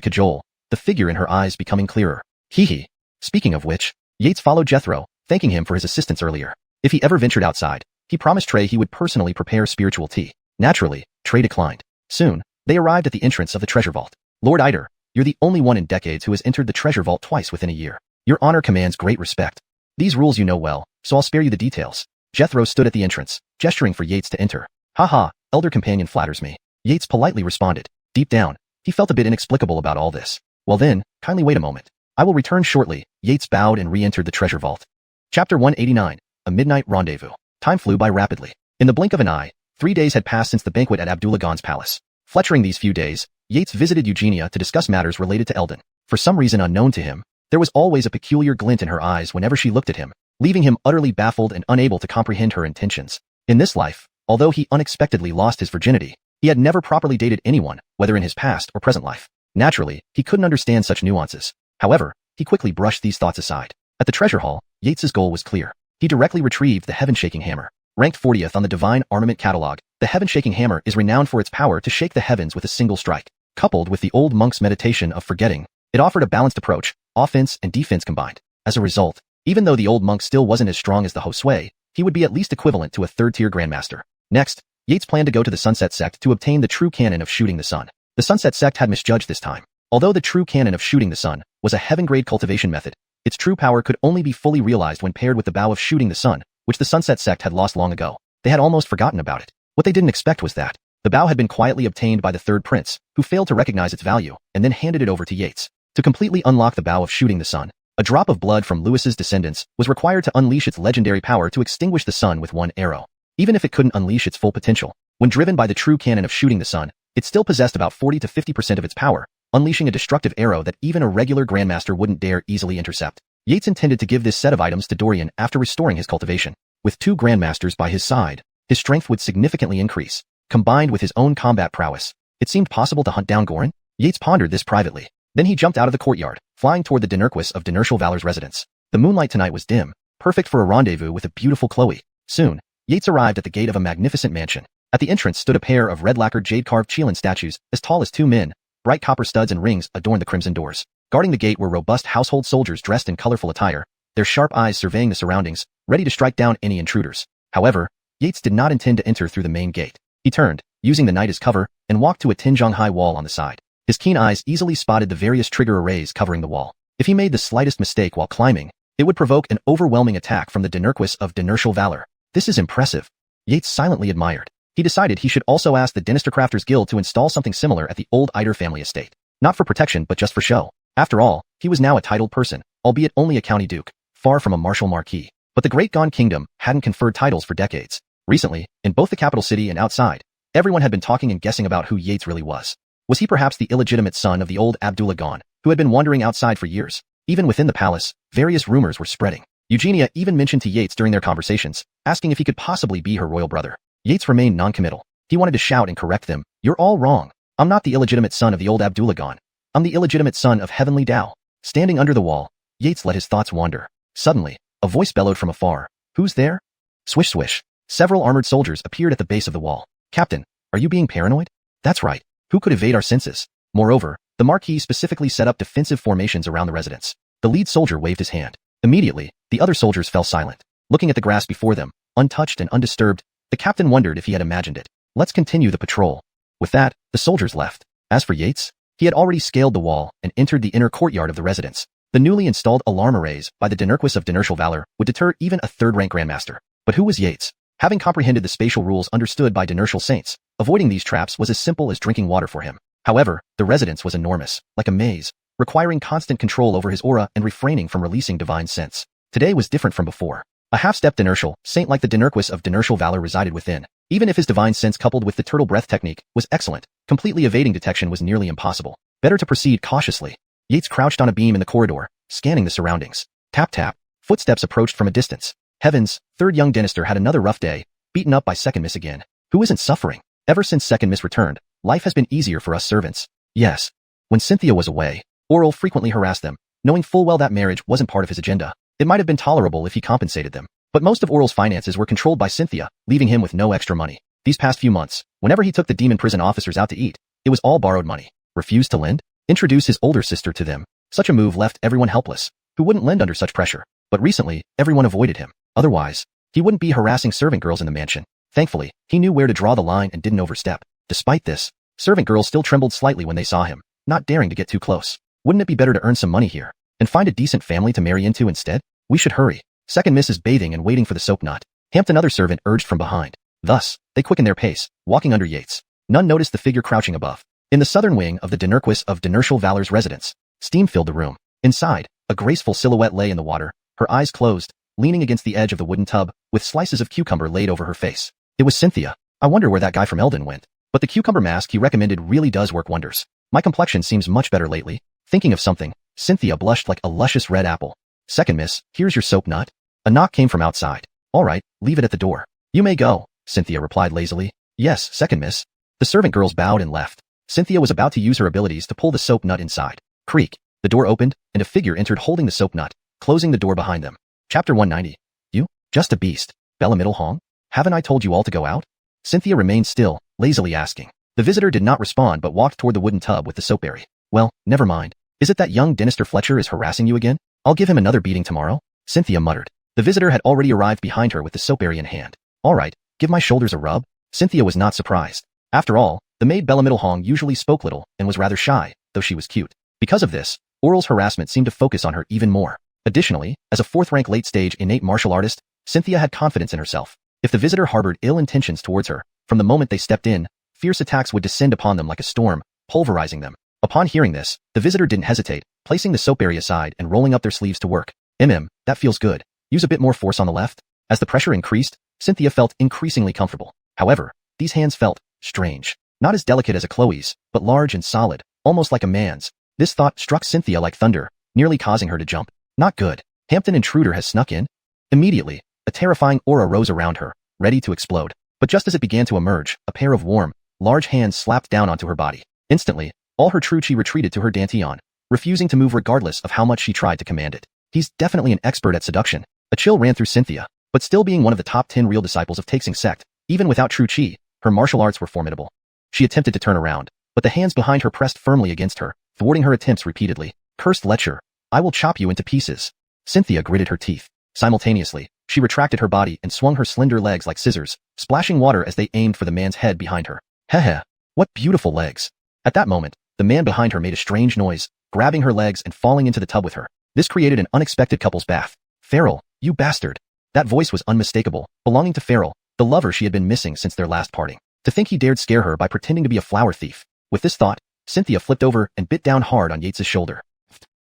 cajole, the figure in her eyes becoming clearer. Hee. Speaking of which, Yates followed Jethro, thanking him for his assistance earlier. If he ever ventured outside, he promised Trey he would personally prepare spiritual tea. Naturally, Trey declined. Soon, they arrived at the entrance of the treasure vault. Lord Iter, you're the only one in decades who has entered the treasure vault twice within a year. Your honor commands great respect. These rules you know well, so I'll spare you the details. Jethro stood at the entrance, gesturing for Yates to enter. Ha, elder companion flatters me. Yates politely responded. Deep down, he felt a bit inexplicable about all this. Well then, kindly wait a moment. I will return shortly. Yates bowed and re-entered the treasure vault. Chapter 189, A Midnight Rendezvous. Time flew by rapidly. In the blink of an eye, 3 days had passed since the banquet at Abdullah Khan's palace. Fletchering these few days, Yates visited Eugenia to discuss matters related to Eldon. For some reason unknown to him, there was always a peculiar glint in her eyes whenever she looked at him, leaving him utterly baffled and unable to comprehend her intentions. In this life, although he unexpectedly lost his virginity, he had never properly dated anyone, whether in his past or present life. Naturally, he couldn't understand such nuances. However, he quickly brushed these thoughts aside. At the treasure hall, Yates's goal was clear. He directly retrieved the heaven-shaking hammer. Ranked 40th on the Divine Armament Catalog, the heaven-shaking hammer is renowned for its power to shake the heavens with a single strike. Coupled with the old monk's meditation of forgetting, it offered a balanced approach, offense and defense combined. As a result, even though the old monk still wasn't as strong as the Josue, he would be at least equivalent to a third-tier grandmaster. Next, Yates planned to go to the Sunset Sect to obtain the true canon of shooting the sun. The Sunset Sect had misjudged this time. Although the true canon of shooting the sun was a heaven-grade cultivation method, its true power could only be fully realized when paired with the bow of shooting the sun, which the Sunset Sect had lost long ago. They had almost forgotten about it. What they didn't expect was that the bow had been quietly obtained by the third prince, who failed to recognize its value, and then handed it over to Yates. To completely unlock the bow of shooting the sun, a drop of blood from Lewis's descendants was required to unleash its legendary power to extinguish the sun with one arrow. Even if it couldn't unleash its full potential, when driven by the true canon of shooting the sun, it still possessed about 40 to 50% of its power, unleashing a destructive arrow that even a regular grandmaster wouldn't dare easily intercept. Yates intended to give this set of items to Dorian after restoring his cultivation. With 2 grandmasters by his side, his strength would significantly increase. Combined with his own combat prowess, it seemed possible to hunt down Gorin. Yates pondered this privately. Then he jumped out of the courtyard, flying toward the Dinerquis of Dinertial Valor's residence. The moonlight tonight was dim, perfect for a rendezvous with a beautiful Chloe. Soon, Yates arrived at the gate of a magnificent mansion. At the entrance stood a pair of red-lacquered jade-carved Qian statues, as tall as 2 men. Bright copper studs and rings adorned the crimson doors. Guarding the gate were robust household soldiers dressed in colorful attire, their sharp eyes surveying the surroundings, ready to strike down any intruders. However, Yates did not intend to enter through the main gate. He turned, using the night as cover, and walked to a 10-jong-high wall on the side. His keen eyes easily spotted the various trigger arrays covering the wall. If he made the slightest mistake while climbing, it would provoke an overwhelming attack from the Dinerquis of Dinertial Valor. This is impressive. Yates silently admired. He decided he should also ask the Dynasty Guild to install something similar at the old Iter family estate. Not for protection but just for show. After all, he was now a titled person, albeit only a county duke, far from a martial marquis. But the Great Gon Kingdom hadn't conferred titles for decades. Recently, in both the capital city and outside, everyone had been talking and guessing about who Yates really was. Was he perhaps the illegitimate son of the old Abdullah Khan, who had been wandering outside for years? Even within the palace, various rumors were spreading. Eugenia even mentioned to Yates during their conversations, asking if he could possibly be her royal brother. Yates remained noncommittal. He wanted to shout and correct them. You're all wrong. I'm not the illegitimate son of the old Abdullah Khan. I'm the illegitimate son of Heavenly Tao. Standing under the wall, Yates let his thoughts wander. Suddenly, a voice bellowed from afar. Who's there? Swish swish. Several armored soldiers appeared at the base of the wall. Captain, are you being paranoid? That's right. Who could evade our senses? Moreover, the Marquis specifically set up defensive formations around the residence. The lead soldier waved his hand. Immediately, the other soldiers fell silent. Looking at the grass before them, untouched and undisturbed, the captain wondered if he had imagined it. Let's continue the patrol. With that, the soldiers left. As for Yates, he had already scaled the wall and entered the inner courtyard of the residence. The newly installed alarm arrays by the Dinurquis of Dinurtial Valor would deter even a third-rank grandmaster. But who was Yates? Having comprehended the spatial rules understood by Dinurtial saints, avoiding these traps was as simple as drinking water for him. However, the residence was enormous, like a maze, requiring constant control over his aura and refraining from releasing divine sense. Today was different from before. A half-step Dinurtial saint like the Dinurquis of Dinurtial Valor resided within. Even if his divine sense coupled with the turtle breath technique was excellent, completely evading detection was nearly impossible. Better to proceed cautiously. Yates crouched on a beam in the corridor, scanning the surroundings. Tap tap. Footsteps approached from a distance. Heavens, third young dynastor had another rough day, beaten up by Second Miss again. Who isn't suffering? Ever since Second Miss returned, life has been easier for us servants. Yes. When Cynthia was away, Oral frequently harassed them, knowing full well that marriage wasn't part of his agenda. It might have been tolerable if he compensated them. But most of Oral's finances were controlled by Cynthia, leaving him with no extra money. These past few months, whenever he took the demon prison officers out to eat, it was all borrowed money. Refused to lend? Introduce his older sister to them. Such a move left everyone helpless. Who wouldn't lend under such pressure? But recently, everyone avoided him. Otherwise, he wouldn't be harassing servant girls in the mansion. Thankfully, he knew where to draw the line and didn't overstep. Despite this, servant girls still trembled slightly when they saw him, not daring to get too close. Wouldn't it be better to earn some money here and find a decent family to marry into instead? We should hurry. Second Miss is bathing and waiting for the soap knot. Hampton other servant urged from behind. Thus, they quickened their pace, walking under Yates. None noticed the figure crouching above. In the southern wing of the Dinurquis of Dinurtial Valor's residence, steam filled the room. Inside, a graceful silhouette lay in the water, her eyes closed, leaning against the edge of the wooden tub, with slices of cucumber laid over her face. It was Cynthia. I wonder where that guy from Eldon went. But the cucumber mask he recommended really does work wonders. My complexion seems much better lately. Thinking of something, Cynthia blushed like a luscious red apple. Second Miss, here's your soap nut. A knock came from outside. All right, leave it at the door. You may go, Cynthia replied lazily. Yes, Second Miss. The servant girls bowed and left. Cynthia was about to use her abilities to pull the soap nut inside. Creak. The door opened, and a figure entered holding the soap nut, closing the door behind them. Chapter 190. You? Just a beast. Bella Middlehong? Haven't I told you all to go out? Cynthia remained still, lazily asking. The visitor did not respond but walked toward the wooden tub with the soapberry. Well, never mind. Is it that young Dynastor Fletcher is harassing you again? I'll give him another beating tomorrow, Cynthia muttered. The visitor had already arrived behind her with the soapberry in hand. All right, give my shoulders a rub. Cynthia was not surprised. After all, the maid Bella Middlehong usually spoke little and was rather shy, though she was cute. Because of this, Oral's harassment seemed to focus on her even more. Additionally, as a fourth-rank late-stage innate martial artist, Cynthia had confidence in herself. If the visitor harbored ill intentions towards her, from the moment they stepped in, fierce attacks would descend upon them like a storm, pulverizing them. Upon hearing this, the visitor didn't hesitate, placing the soapberry aside and rolling up their sleeves to work. That feels good. Use a bit more force on the left. As the pressure increased, Cynthia felt increasingly comfortable. However, these hands felt strange. Not as delicate as a Chloe's, but large and solid, almost like a man's. This thought struck Cynthia like thunder, nearly causing her to jump. Not good. Hampton intruder has snuck in. Immediately, a terrifying aura rose around her, ready to explode. But just as it began to emerge, a pair of warm, large hands slapped down onto her body. Instantly, all her true chi retreated to her dantian, refusing to move regardless of how much she tried to command it. He's definitely an expert at seduction. A chill ran through Cynthia, but still being one of the top 10 real disciples of Taixing sect, even without true chi, her martial arts were formidable. She attempted to turn around, but the hands behind her pressed firmly against her, thwarting her attempts repeatedly. Cursed lecher, I will chop you into pieces. Cynthia gritted her teeth. Simultaneously, she retracted her body and swung her slender legs like scissors, splashing water as they aimed for the man's head behind her. Heh, what beautiful legs. At that moment, the man behind her made a strange noise, grabbing her legs and falling into the tub with her. This created an unexpected couple's bath. Farrell, you bastard. That voice was unmistakable, belonging to Farrell, the lover she had been missing since their last parting. To think he dared scare her by pretending to be a flower thief. With this thought, Cynthia flipped over and bit down hard on Yates's shoulder.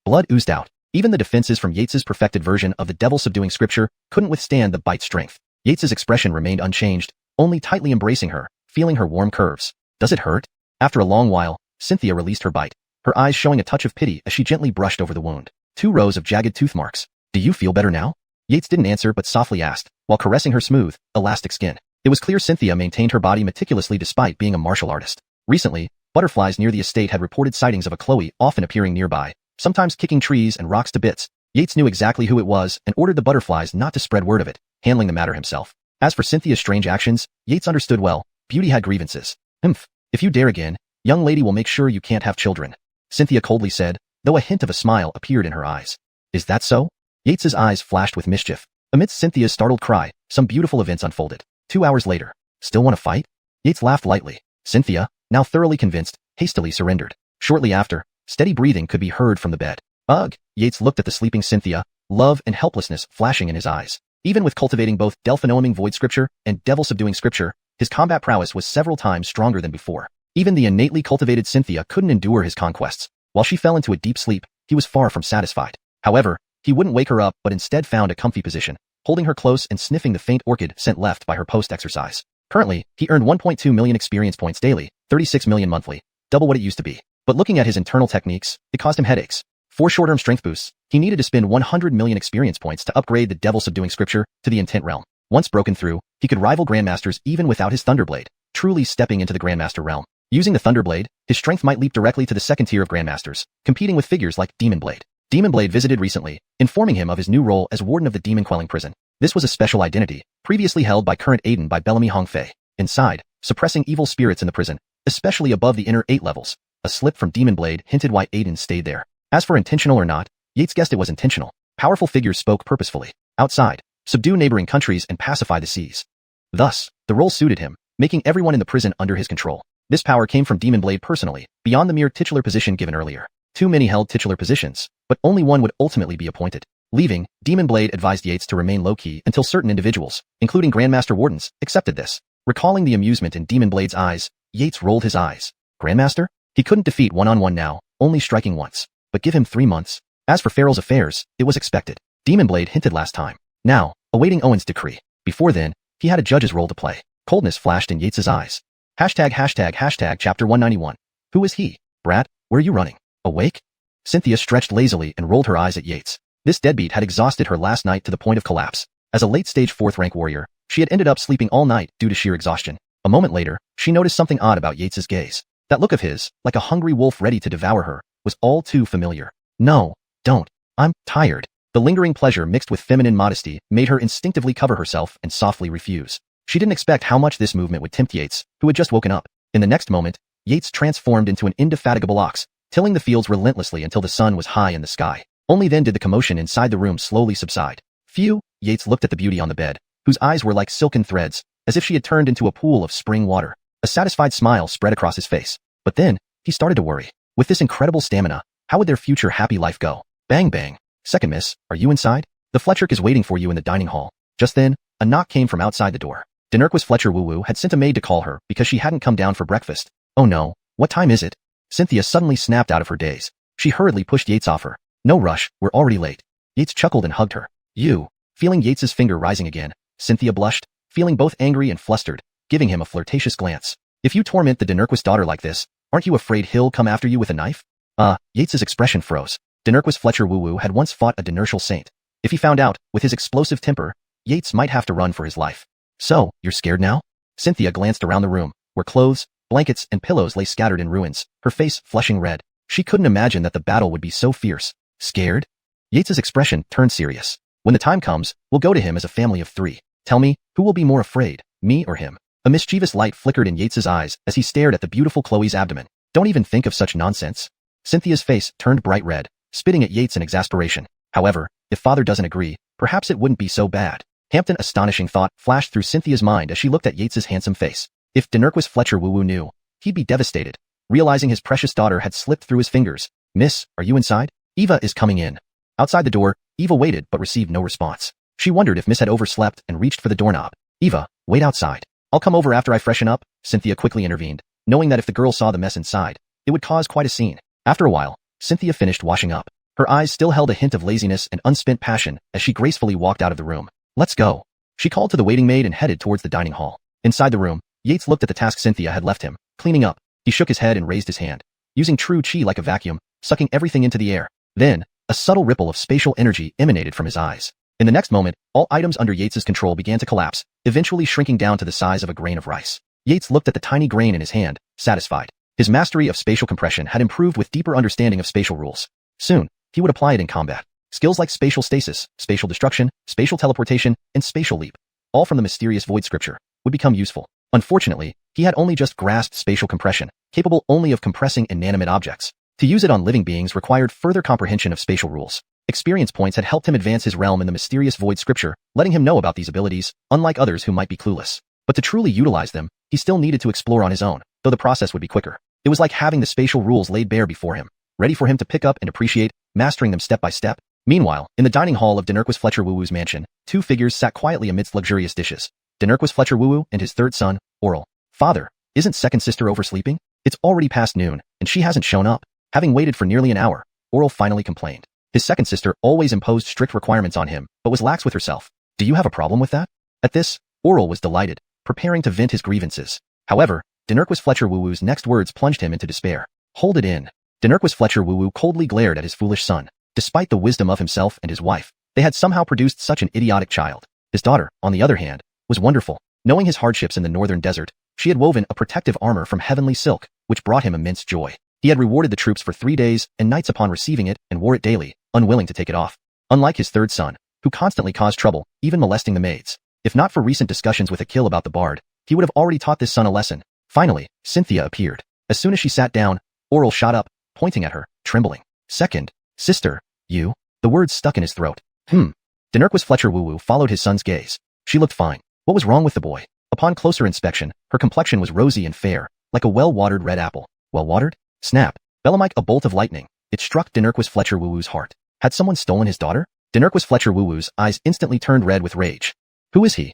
Blood oozed out. Even the defenses from Yates's perfected version of the devil-subduing scripture couldn't withstand the bite's strength. Yates's expression remained unchanged, only tightly embracing her, feeling her warm curves. Does it hurt? After a long while, Cynthia released her bite, her eyes showing a touch of pity as she gently brushed over the wound. 2 rows of jagged tooth marks. Do you feel better now? Yates didn't answer but softly asked, while caressing her smooth, elastic skin. It was clear Xianxia maintained her body meticulously despite being a martial artist. Recently, butterflies near the estate had reported sightings of a Chloe often appearing nearby, sometimes kicking trees and rocks to bits. Yates knew exactly who it was and ordered the butterflies not to spread word of it, handling the matter himself. As for Cynthia's strange actions, Yates understood well. Beauty had grievances. If you dare again, young lady will make sure you can't have children, Xianxia coldly said, though a hint of a smile appeared in her eyes. Is that so? Yates's eyes flashed with mischief. Amidst Cynthia's startled cry, some beautiful events unfolded. 2 hours later. Still want to fight? Yates laughed lightly. Xianxia, now thoroughly convinced, hastily surrendered. Shortly after, steady breathing could be heard from the bed. Ugh! Yates looked at the sleeping Xianxia, love and helplessness flashing in his eyes. Even with cultivating both Delphinoeming Void Scripture and Devil-subduing Scripture, his combat prowess was several times stronger than before. Even the innately cultivated Xianxia couldn't endure his conquests. While she fell into a deep sleep, he was far from satisfied. However, he wouldn't wake her up but instead found a comfy position, holding her close and sniffing the faint orchid scent left by her post-exercise. Currently, he earned 1.2 million experience points daily, 36 million monthly, double what it used to be. But looking at his internal techniques, it caused him headaches. For short-term strength boosts, he needed to spend 100 million experience points to upgrade the Devil-subduing Scripture to the Intent realm. Once broken through, he could rival Grandmasters even without his Thunderblade, truly stepping into the Grandmaster realm. Using the Thunderblade, his strength might leap directly to the second tier of Grandmasters, competing with figures like Demon Blade. Demon Blade visited recently, informing him of his new role as Warden of the Demon Quelling Prison. This was a special identity, previously held by current Aiden by Bellamy Hongfei. Inside, suppressing evil spirits in the prison, especially above the inner 8 levels. A slip from Demon Blade hinted why Aiden stayed there. As for intentional or not, Yates guessed it was intentional. Powerful figures spoke purposefully. Outside, subdue neighboring countries and pacify the seas. Thus, the role suited him, making everyone in the prison under his control. This power came from Demon Blade personally, beyond the mere titular position given earlier. Too many held titular positions, but only one would ultimately be appointed. Leaving, Demon Blade advised Yates to remain low-key until certain individuals, including Grandmaster Wardens, accepted this. Recalling the amusement in Demon Blade's eyes, Yates rolled his eyes. Grandmaster? He couldn't defeat one-on-one now, only striking once. But give him 3 months. As for Farrell's affairs, it was expected. Demon Blade hinted last time. Now, awaiting Owen's decree. Before then, he had a judge's role to play. Coldness flashed in Yates's eyes. ####Chapter 191. Who is he? Brat, where are you running? Awake? Xianxia stretched lazily and rolled her eyes at Yates. This deadbeat had exhausted her last night to the point of collapse. As a late-stage 4th-rank warrior, she had ended up sleeping all night due to sheer exhaustion. A moment later, she noticed something odd about Yates's gaze. That look of his, like a hungry wolf ready to devour her, was all too familiar. No, don't. I'm tired. The lingering pleasure mixed with feminine modesty made her instinctively cover herself and softly refuse. She didn't expect how much this movement would tempt Yates, who had just woken up. In the next moment, Yates transformed into an indefatigable ox, tilling the fields relentlessly until the sun was high in the sky. Only then did the commotion inside the room slowly subside. Phew, Yates looked at the beauty on the bed, whose eyes were like silken threads, as if she had turned into a pool of spring water. A satisfied smile spread across his face. But then, he started to worry. With this incredible stamina, how would their future happy life go? Bang bang. Second miss, are you inside? The Fletcher is waiting for you in the dining hall. Just then, a knock came from outside the door. Dinurquist Fletcher Woo-Woo had sent a maid to call her because she hadn't come down for breakfast. Oh no, what time is it? Xianxia suddenly snapped out of her daze. She hurriedly pushed Yates off her. No rush, we're already late. Yates chuckled and hugged her. You. Feeling Yates's finger rising again, Xianxia blushed, feeling both angry and flustered, giving him a flirtatious glance. If you torment the Dinurquist daughter like this, aren't you afraid he'll come after you with a knife? Yates's expression froze. Dinurquist Fletcher Woo-Woo had once fought a Dinurtial saint. If he found out, with his explosive temper, Yates might have to run for his life. So, you're scared now? Xianxia glanced around the room, where clothes, blankets, and pillows lay scattered in ruins, her face flushing red. She couldn't imagine that the battle would be so fierce. Scared? Yates's expression turned serious. When the time comes, we'll go to him as a family of 3. Tell me, who will be more afraid, me or him? A mischievous light flickered in Yates's eyes as he stared at the beautiful Chloe's abdomen. Don't even think of such nonsense. Cynthia's face turned bright red, spitting at Yates in exasperation. However, if father doesn't agree, perhaps it wouldn't be so bad. Hampton astonishing thought flashed through Cynthia's mind as she looked at Yates's handsome face. If Dinurquist Fletcher Woo-Woo knew, he'd be devastated. Realizing his precious daughter had slipped through his fingers. Miss, are you inside? Eva is coming in. Outside the door, Eva waited but received no response. She wondered if Miss had overslept and reached for the doorknob. Eva, wait outside. I'll come over after I freshen up, Xianxia quickly intervened, knowing that if the girl saw the mess inside, it would cause quite a scene. After a while, Xianxia finished washing up. Her eyes still held a hint of laziness and unspent passion as she gracefully walked out of the room. Let's go. She called to the waiting maid and headed towards the dining hall. Inside the room, Yates looked at the task Xianxia had left him, cleaning up. He shook his head and raised his hand, using true chi like a vacuum, sucking everything into the air. Then, A subtle ripple of spatial energy emanated from his eyes. In the next moment, all items under Yates's control began to collapse, eventually shrinking down to the size of a grain of rice. Yates looked at the tiny grain in his hand, satisfied. His mastery of spatial compression had improved with deeper understanding of spatial rules. Soon, he would apply it in combat. Skills like spatial stasis, spatial destruction, spatial teleportation, and spatial leap, all from the mysterious void scripture, would become useful. Unfortunately, he had only just grasped spatial compression, capable only of compressing inanimate objects. To use it on living beings required further comprehension of spatial rules. Experience points had helped him advance his realm in the mysterious void scripture, letting him know about these abilities, unlike others who might be clueless. But to truly utilize them, he still needed to explore on his own, though the process would be quicker. It was like having the spatial rules laid bare before him, ready for him to pick up and appreciate, mastering them step by step. Meanwhile, in the dining hall of Dynasty Fletcher Wuwu's mansion, two figures sat quietly amidst luxurious dishes. Dynasty Fletcher Wuwu and his third son, Oral. Father, isn't second sister oversleeping? It's already past noon, and she hasn't shown up. Having waited for nearly an hour, Oral finally complained. His second sister always imposed strict requirements on him, but was lax with herself. Do you have a problem with that? At this, Oral was delighted, preparing to vent his grievances. However, Dynasty Fletcher Wuwu's next words plunged him into despair. Hold it in. Dynasty Fletcher Wuwu coldly glared at his foolish son. Despite the wisdom of himself and his wife, they had somehow produced such an idiotic child. His daughter, on the other hand, was wonderful. Knowing his hardships in the northern desert, she had woven a protective armor from heavenly silk, which brought him immense joy. He had rewarded the troops for 3 days and nights upon receiving it and wore it daily, unwilling to take it off. Unlike his third son, who constantly caused trouble, even molesting the maids. If not for recent discussions with Akil about the bard, he would have already taught this son a lesson. Finally, Xianxia appeared. As soon as she sat down, Oral shot up, pointing at her, trembling. Second, sister, you? The words stuck in his throat. Dynasty Fletcher Wuwu followed his son's gaze. She looked fine. What was wrong with the boy? Upon closer inspection, her complexion was rosy and fair, like a well-watered red apple. Well-watered? Snap. Belamike a bolt of lightning. It struck Dynasty Fletcher Wuwu's heart. Had someone stolen his daughter? Dynasty Fletcher Wuwu's eyes instantly turned red with rage. Who is he?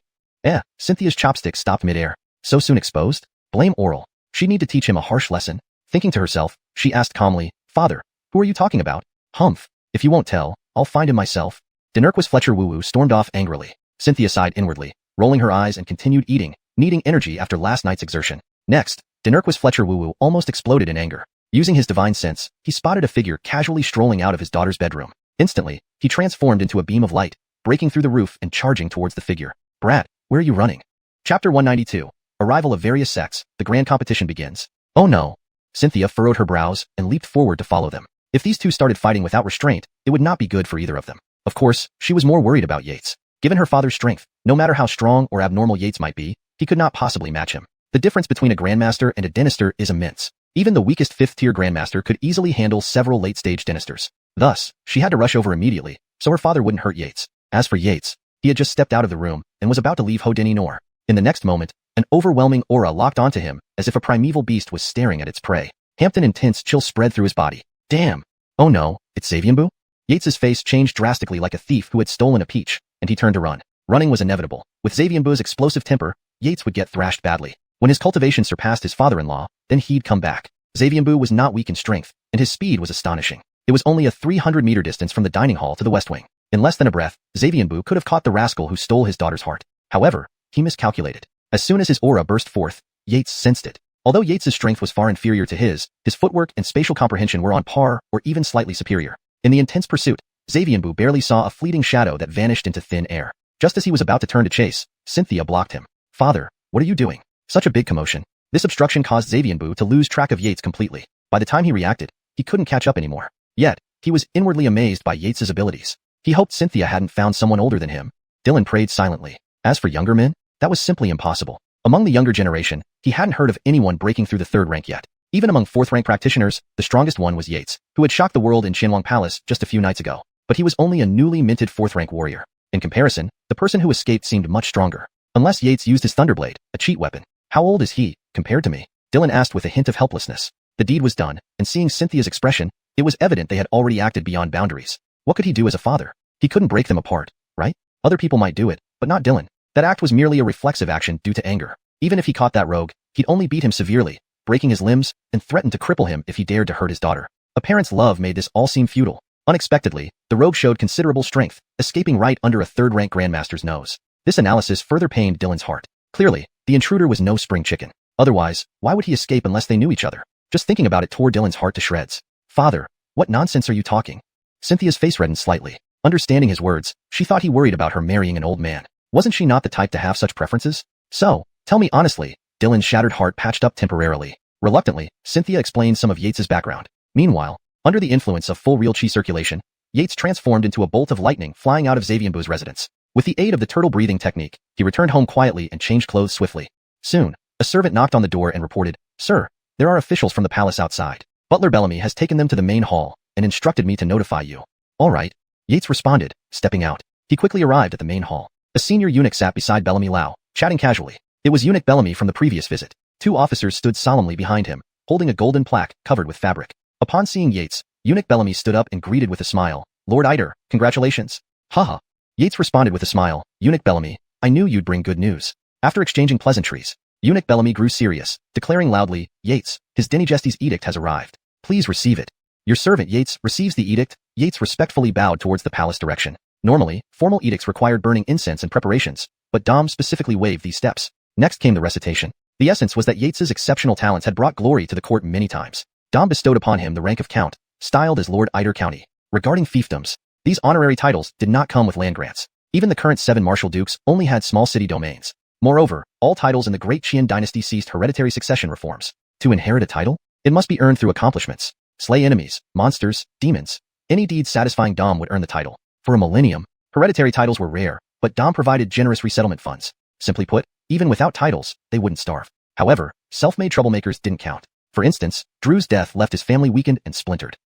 Cynthia's chopstick stopped midair. So soon exposed? Blame Oral. She'd need to teach him a harsh lesson. Thinking to herself, she asked calmly, Father, who are you talking about? Humph. If you won't tell, I'll find him myself. Dynasty Fletcher Wuwu stormed off angrily. Xianxia sighed inwardly, rolling her eyes and continued eating, needing energy after last night's exertion. Next, Dynasty Fletcher Wuwu almost exploded in anger. Using his divine sense, he spotted a figure casually strolling out of his daughter's bedroom. Instantly, he transformed into a beam of light, breaking through the roof and charging towards the figure. Brat, where are you running? Chapter 192. Arrival of various sects, the grand competition begins. Oh no. Xianxia furrowed her brows and leaped forward to follow them. If these two started fighting without restraint, it would not be good for either of them. Of course, she was more worried about Yates. Given her father's strength, no matter how strong or abnormal Yates might be, he could not possibly match him. The difference between a grandmaster and a dynastor is immense. Even the weakest 5th-tier grandmaster could easily handle several late-stage dynastors. Thus, she had to rush over immediately, so her father wouldn't hurt Yates. As for Yates, he had just stepped out of the room and was about to leave Hodeni Nor. In the next moment, an overwhelming aura locked onto him, as if a primeval beast was staring at its prey. Hampton intense chill spread through his body. Damn. Oh no, it's Xavianbu? Yates's face changed drastically like a thief who had stolen a peach, and he turned to run. Running was inevitable. With Xavianbu's explosive temper, Yates would get thrashed badly. When his cultivation surpassed his father-in-law, then he'd come back. Xavianbu was not weak in strength, and his speed was astonishing. It was only a 300-meter distance from the dining hall to the west wing. In less than a breath, Xavianbu could have caught the rascal who stole his daughter's heart. However, he miscalculated. As soon as his aura burst forth, Yates sensed it. Although Yates's strength was far inferior to his footwork and spatial comprehension were on par or even slightly superior. In the intense pursuit, Xavianbu barely saw a fleeting shadow that vanished into thin air. Just as he was about to turn to chase, Xianxia blocked him. Father, what are you doing? Such a big commotion. This obstruction caused Xavianbu to lose track of Yates completely. By the time he reacted, he couldn't catch up anymore. Yet, he was inwardly amazed by Yates's abilities. He hoped Xianxia hadn't found someone older than him. Dylan prayed silently. As for younger men, that was simply impossible. Among the younger generation, he hadn't heard of anyone breaking through the 3rd rank yet. Even among 4th rank practitioners, the strongest one was Yates, who had shocked the world in Qianwang Palace just a few nights ago. But he was only a newly minted 4th rank warrior. In comparison, the person who escaped seemed much stronger. Unless Yates used his Thunderblade, a cheat weapon. How old is he, compared to me? Dylan asked with a hint of helplessness. The deed was done, and seeing Cynthia's expression, it was evident they had already acted beyond boundaries. What could he do as a father? He couldn't break them apart, right? Other people might do it, but not Dylan. That act was merely a reflexive action due to anger. Even if he caught that rogue, he'd only beat him severely, breaking his limbs, and threatened to cripple him if he dared to hurt his daughter. A parent's love made this all seem futile. Unexpectedly, the rogue showed considerable strength, escaping right under a 3rd-rank grandmaster's nose. This analysis further pained Dylan's heart. Clearly, the intruder was no spring chicken. Otherwise, why would he escape unless they knew each other? Just thinking about it tore Dylan's heart to shreds. Father, what nonsense are you talking? Cynthia's face reddened slightly. Understanding his words, she thought he worried about her marrying an old man. Wasn't she not the type to have such preferences? So, tell me honestly. Dylan's shattered heart patched up temporarily. Reluctantly, Cynthia explained some of Yates's background. Meanwhile, under the influence of full real chi circulation, Yates transformed into a bolt of lightning flying out of Xavianbu's residence. With the aid of the turtle breathing technique, he returned home quietly and changed clothes swiftly. Soon, a servant knocked on the door and reported, "Sir, there are officials from the palace outside. Butler Bellamy has taken them to the main hall and instructed me to notify you." "All right," Yates responded, stepping out. He quickly arrived at the main hall. A senior eunuch sat beside Bellamy Lau, chatting casually. It was Eunuch Bellamy from the previous visit. Two officers stood solemnly behind him, holding a golden plaque covered with fabric. Upon seeing Yates, Eunuch Bellamy stood up and greeted with a smile. "Lord Iter, congratulations." "Haha." Yates responded with a smile. "Eunuch Bellamy, I knew you'd bring good news." After exchanging pleasantries, Eunuch Bellamy grew serious, declaring loudly, "Yates, His Majesty's edict has arrived. Please receive it." "Your servant Yates receives the edict." Yates respectfully bowed towards the palace direction. Normally, formal edicts required burning incense and preparations, but Dom specifically waived these steps. Next came the recitation. The essence was that Yates's exceptional talents had brought glory to the court many times. Dom bestowed upon him the rank of Count, styled as Lord Iter County. Regarding fiefdoms, these honorary titles did not come with land grants. Even the current 7 martial dukes only had small city domains. Moreover, all titles in the Great Qian Dynasty ceased hereditary succession reforms. To inherit a title, it must be earned through accomplishments. Slay enemies, monsters, demons. Any deed satisfying Dom would earn the title. For a millennium, hereditary titles were rare, but Dom provided generous resettlement funds. Simply put, even without titles, they wouldn't starve. However, self-made troublemakers didn't count. For instance, Drew's death left his family weakened and splintered.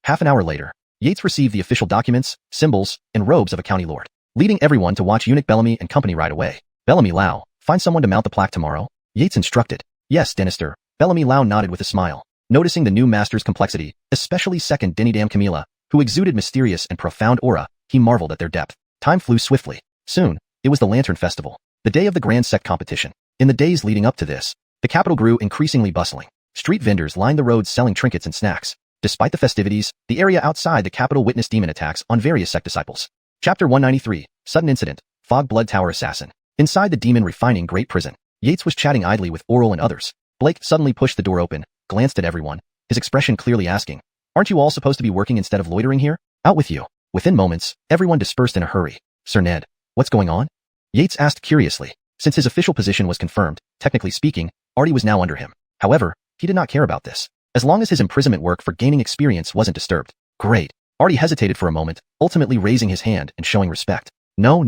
Half an hour later, Yates received the official documents, symbols, and robes of a county lord, leading everyone to watch Eunuch Bellamy and company right away. "Bellamy Lau, find someone to mount the plaque tomorrow?" Yates instructed. "Yes, Dinister." Bellamy Lau nodded with a smile. Noticing the new master's complexity, especially second Dinidam Camila, who exuded mysterious and profound aura, he marveled at their depth. Time flew swiftly. Soon, it was the Lantern Festival, the day of the Grand Sect competition. In the days leading up to this, the capital grew increasingly bustling. Street vendors lined the roads selling trinkets and snacks. Despite the festivities, the area outside the capital witnessed demon attacks on various sect disciples. Chapter 193, Sudden Incident, Fog Blood Tower Assassin. Inside the demon refining Great Prison, Yates was chatting idly with Oral and others. Blake suddenly pushed the door open, glanced at everyone, his expression clearly asking, "Aren't you all supposed to be working instead of loitering here? Out with you." Within moments, everyone dispersed in a hurry. "Sir Ned, what's going on?" Yates asked curiously. Since his official position was confirmed, technically speaking, Artie was now under him. However, he did not care about this, as long as his imprisonment work for gaining experience wasn't disturbed. "Great." Artie hesitated for a moment, ultimately raising his hand and showing respect. No,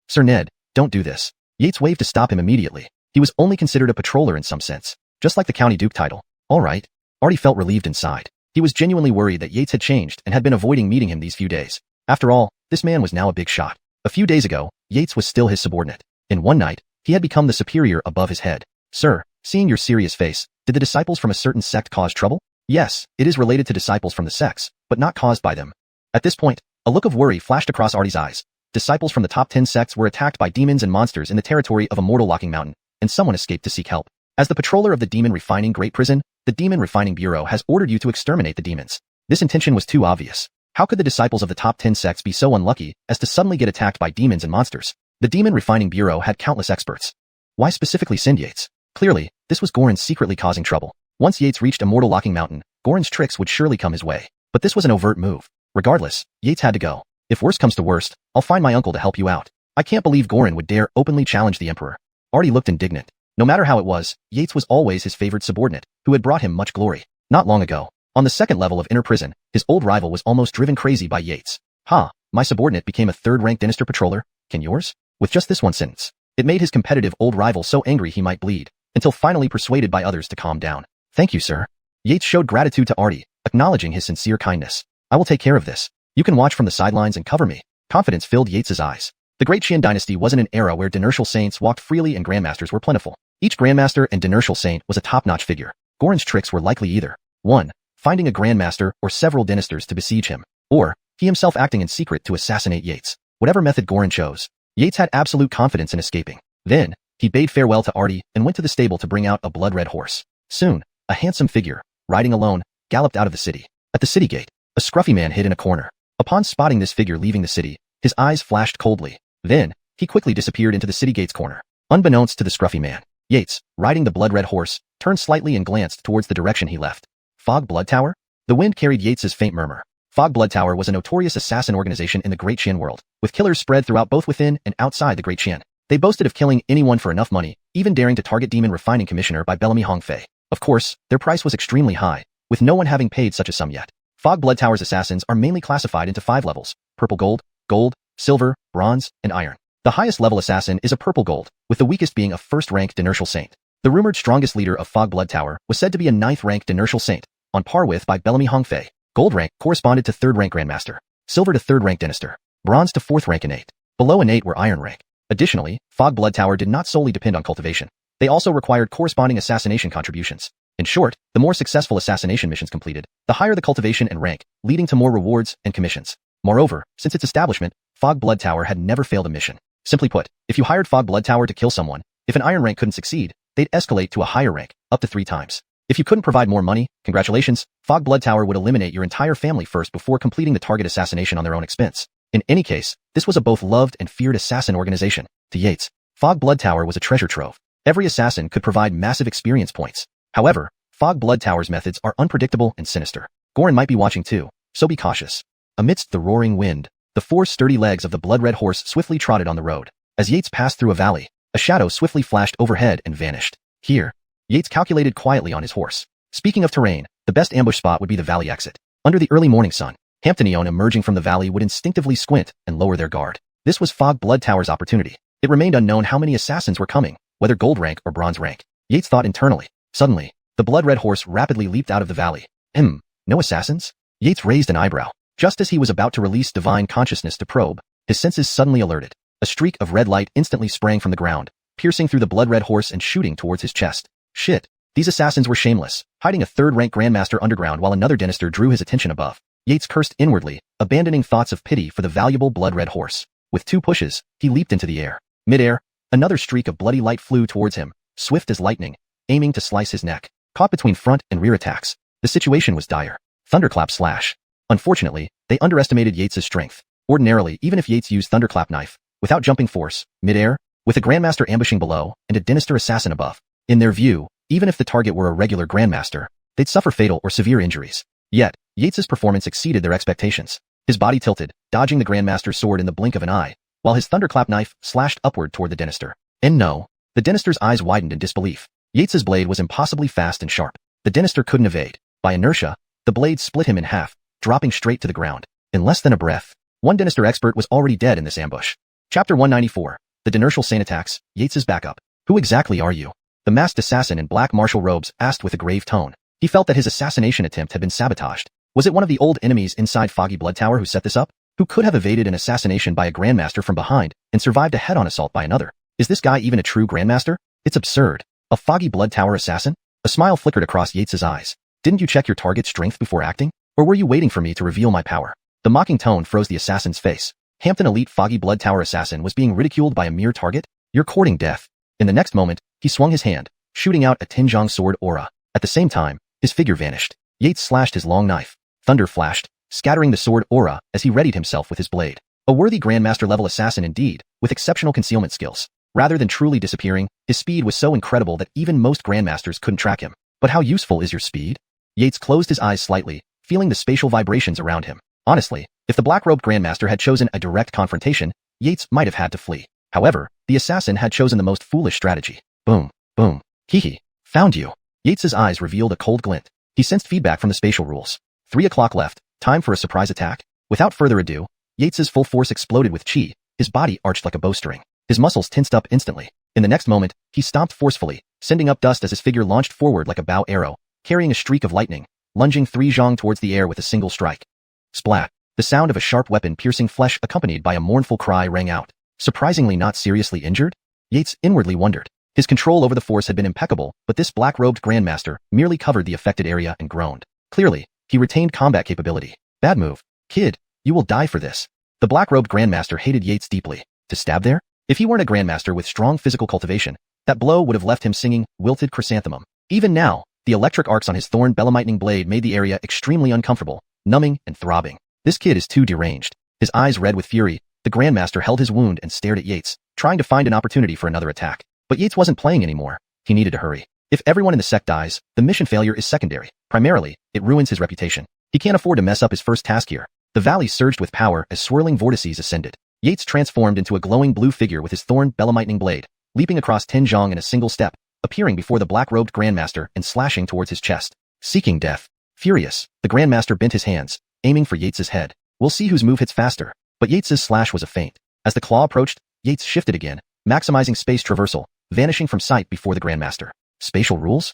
Sir Ned, don't do this." Yates waved to stop him immediately. He was only considered a patroller in some sense, just like the county duke title. "All right." Artie felt relieved inside. He was genuinely worried that Yates had changed and had been avoiding meeting him these few days. After all, this man was now a big shot. A few days ago, Yates was still his subordinate. In one night, he had become the superior above his head. "Sir, seeing your serious face, did the disciples from a certain sect cause trouble?" "Yes, it is related to disciples from the sects, but not caused by them." At this point, a look of worry flashed across Artie's eyes. Disciples from the top 10 sects were attacked by demons and monsters in the territory of Immortal Locking Mountain, and someone escaped to seek help. As the patroller of the Demon Refining Great Prison, the Demon Refining Bureau has ordered you to exterminate the demons. This intention was too obvious. How could the disciples of the top 10 sects be so unlucky as to suddenly get attacked by demons and monsters? The Demon Refining Bureau had countless experts. Why specifically send Yates? Clearly, this was Goran secretly causing trouble. Once Yates reached Immortal Locking Mountain, Goran's tricks would surely come his way. But this was an overt move. Regardless, Yates had to go. "If worst comes to worst, I'll find my uncle to help you out." I can't believe Goran would dare openly challenge the Emperor. Artie looked indignant. No matter how it was, Yates was always his favorite subordinate, who had brought him much glory. Not long ago, on the second level of Inner Prison, his old rival was almost driven crazy by Yates. My subordinate became a third-rank Dinister patroller? Can yours?" With just this one sentence, it made his competitive old rival so angry he might bleed, until finally persuaded by others to calm down. "Thank you, sir." Yates showed gratitude to Artie, acknowledging his sincere kindness. "I will take care of this. You can watch from the sidelines and cover me." Confidence filled Yates's eyes. The Great Qian Dynasty wasn't an era where Dinertial Saints walked freely and Grandmasters were plentiful. Each Grandmaster and Dinertial Saint was a top-notch figure. Goran's tricks were likely either 1. Finding a Grandmaster or several Dinisters to besiege him, or he himself acting in secret to assassinate Yates. Whatever method Goran chose, Yates had absolute confidence in escaping. Then, he bade farewell to Artie and went to the stable to bring out a blood-red horse. Soon, a handsome figure, riding alone, galloped out of the city. At the city gate, a scruffy man hid in a corner. Upon spotting this figure leaving the city, his eyes flashed coldly. Then, he quickly disappeared into the city gate's corner. Unbeknownst to the scruffy man, Yates, riding the blood-red horse, turned slightly and glanced towards the direction he left. Fog Blood Tower? The wind carried Yates's faint murmur. Fog Blood Tower was a notorious assassin organization in the Great Qian world, with killers spread throughout both within and outside the Great Qian. They boasted of killing anyone for enough money, even daring to target Demon Refining Commissioner by Bellamy Hongfei. Of course, their price was extremely high, with no one having paid such a sum yet. Fog Blood Tower's assassins are mainly classified into 5 levels: purple gold, gold, silver, bronze, and iron. The highest level assassin is a purple gold, with the weakest being a first-rank Dynasty Saint. The rumored strongest leader of Fog Blood Tower was said to be a 9th-rank Dynasty Saint, on par with by Bellamy Hongfei. Gold rank corresponded to 3rd-rank Grandmaster, silver to 3rd-rank Dynasty, bronze to 4th-rank Innate. Below Innate were iron rank. Additionally, Fog Blood Tower did not solely depend on cultivation. They also required corresponding assassination contributions. In short, the more successful assassination missions completed, the higher the cultivation and rank, leading to more rewards and commissions. Moreover, since its establishment, Fog Blood Tower had never failed a mission. Simply put, if you hired Fog Blood Tower to kill someone, if an iron rank couldn't succeed, they'd escalate to a higher rank, up to 3 times. If you couldn't provide more money, congratulations, Fog Blood Tower would eliminate your entire family first before completing the target assassination on their own expense. In any case, this was a both loved and feared assassin organization. To Yates, Fog Blood Tower was a treasure trove. Every assassin could provide massive experience points. However, Fog Blood Tower's methods are unpredictable and sinister. Gorin might be watching too, so be cautious. Amidst the roaring wind, the 4 sturdy legs of the blood-red horse swiftly trotted on the road. As Yates passed through a valley, a shadow swiftly flashed overhead and vanished. Here, Yates calculated quietly on his horse. Speaking of terrain, the best ambush spot would be the valley exit. Under the early morning sun, Hamptonian emerging from the valley would instinctively squint and lower their guard. This was Fog Blood Tower's opportunity. It remained unknown how many assassins were coming, whether gold rank or bronze rank. Yates thought internally. Suddenly, the blood-red horse rapidly leaped out of the valley. No assassins? Yates raised an eyebrow. Just as he was about to release divine consciousness to probe, his senses suddenly alerted. A streak of red light instantly sprang from the ground, piercing through the blood-red horse and shooting towards his chest. Shit. These assassins were shameless, hiding a 3rd-rank Grandmaster underground while another Dynasty drew his attention above. Yates cursed inwardly, abandoning thoughts of pity for the valuable blood-red horse. With 2 pushes, he leaped into the air. Mid-air, another streak of bloody light flew towards him, swift as lightning, aiming to slice his neck. Caught between front and rear attacks, the situation was dire. Thunderclap slash. Unfortunately, they underestimated Yates's strength. Ordinarily, even if Yates used Thunderclap knife, without jumping force, mid-air, with a Grandmaster ambushing below and a Dynasty assassin above, in their view, even if the target were a regular Grandmaster, they'd suffer fatal or severe injuries. Yet, Yates's performance exceeded their expectations. His body tilted, dodging the Grandmaster's sword in the blink of an eye, while his Thunderclap knife slashed upward toward the Dynasty. And no, the Dynasty's eyes widened in disbelief. Yates's blade was impossibly fast and sharp. The Dynasty couldn't evade. By inertia, the blade split him in half, dropping straight to the ground. In less than a breath, one Dynasty expert was already dead in this ambush. Chapter 194. The Dynasty Saint attacks. Yates's backup. Who exactly are you? The masked assassin in black martial robes asked with a grave tone. He felt that his assassination attempt had been sabotaged. Was it one of the old enemies inside Foggy Blood Tower who set this up? Who could have evaded an assassination by a Grandmaster from behind and survived a head-on assault by another? Is this guy even a true Grandmaster? It's absurd. A Foggy Blood Tower assassin? A smile flickered across Yates's eyes. Didn't you check your target's strength before acting? Or were you waiting for me to reveal my power? The mocking tone froze the assassin's face. Hampton elite Foggy Blood Tower assassin was being ridiculed by a mere target? You're courting death. In the next moment, he swung his hand, shooting out a Tinjong sword aura. At the same time, his figure vanished. Yates slashed his long knife. Thunder flashed, scattering the sword aura as he readied himself with his blade. A worthy Grandmaster-level assassin indeed, with exceptional concealment skills. Rather than truly disappearing, his speed was so incredible that even most Grandmasters couldn't track him. But how useful is your speed? Yates closed his eyes slightly, feeling the spatial vibrations around him. Honestly, if the black-robed Grandmaster had chosen a direct confrontation, Yates might have had to flee. However, the assassin had chosen the most foolish strategy. Boom, boom. Hee. Found you. Yates's eyes revealed a cold glint. He sensed feedback from the spatial rules. 3 o'clock left, time for a surprise attack. Without further ado, Yates's full force exploded with chi, his body arched like a bowstring. His muscles tensed up instantly. In the next moment, he stomped forcefully, sending up dust as his figure launched forward like a bow arrow, carrying a streak of lightning, lunging 3 zhong towards the air with a single strike. Splat! The sound of a sharp weapon piercing flesh accompanied by a mournful cry rang out. Surprisingly not seriously injured? Yates inwardly wondered. His control over the force had been impeccable, but this black-robed Grandmaster merely covered the affected area and groaned. Clearly, he retained combat capability. Bad move. Kid, you will die for this. The black-robed Grandmaster hated Yates deeply. To stab there? If he weren't a Grandmaster with strong physical cultivation, that blow would have left him singing Wilted Chrysanthemum. Even now, the electric arcs on his thorn belamightning blade made the area extremely uncomfortable, numbing and throbbing. This kid is too deranged. His eyes red with fury, the Grandmaster held his wound and stared at Yates, trying to find an opportunity for another attack. But Yates wasn't playing anymore. He needed to hurry. If everyone in the sect dies, the mission failure is secondary. Primarily, it ruins his reputation. He can't afford to mess up his first task here. The valley surged with power as swirling vortices ascended. Yates transformed into a glowing blue figure with his thorn belemitening blade, leaping across 10 zhang in a single step, appearing before the black-robed Grandmaster and slashing towards his chest. Seeking death. Furious, the Grandmaster bent his hands, aiming for Yates's head. We'll see whose move hits faster. But Yates's slash was a feint. As the claw approached, Yates shifted again, maximizing space traversal, vanishing from sight before the Grandmaster. Spatial rules?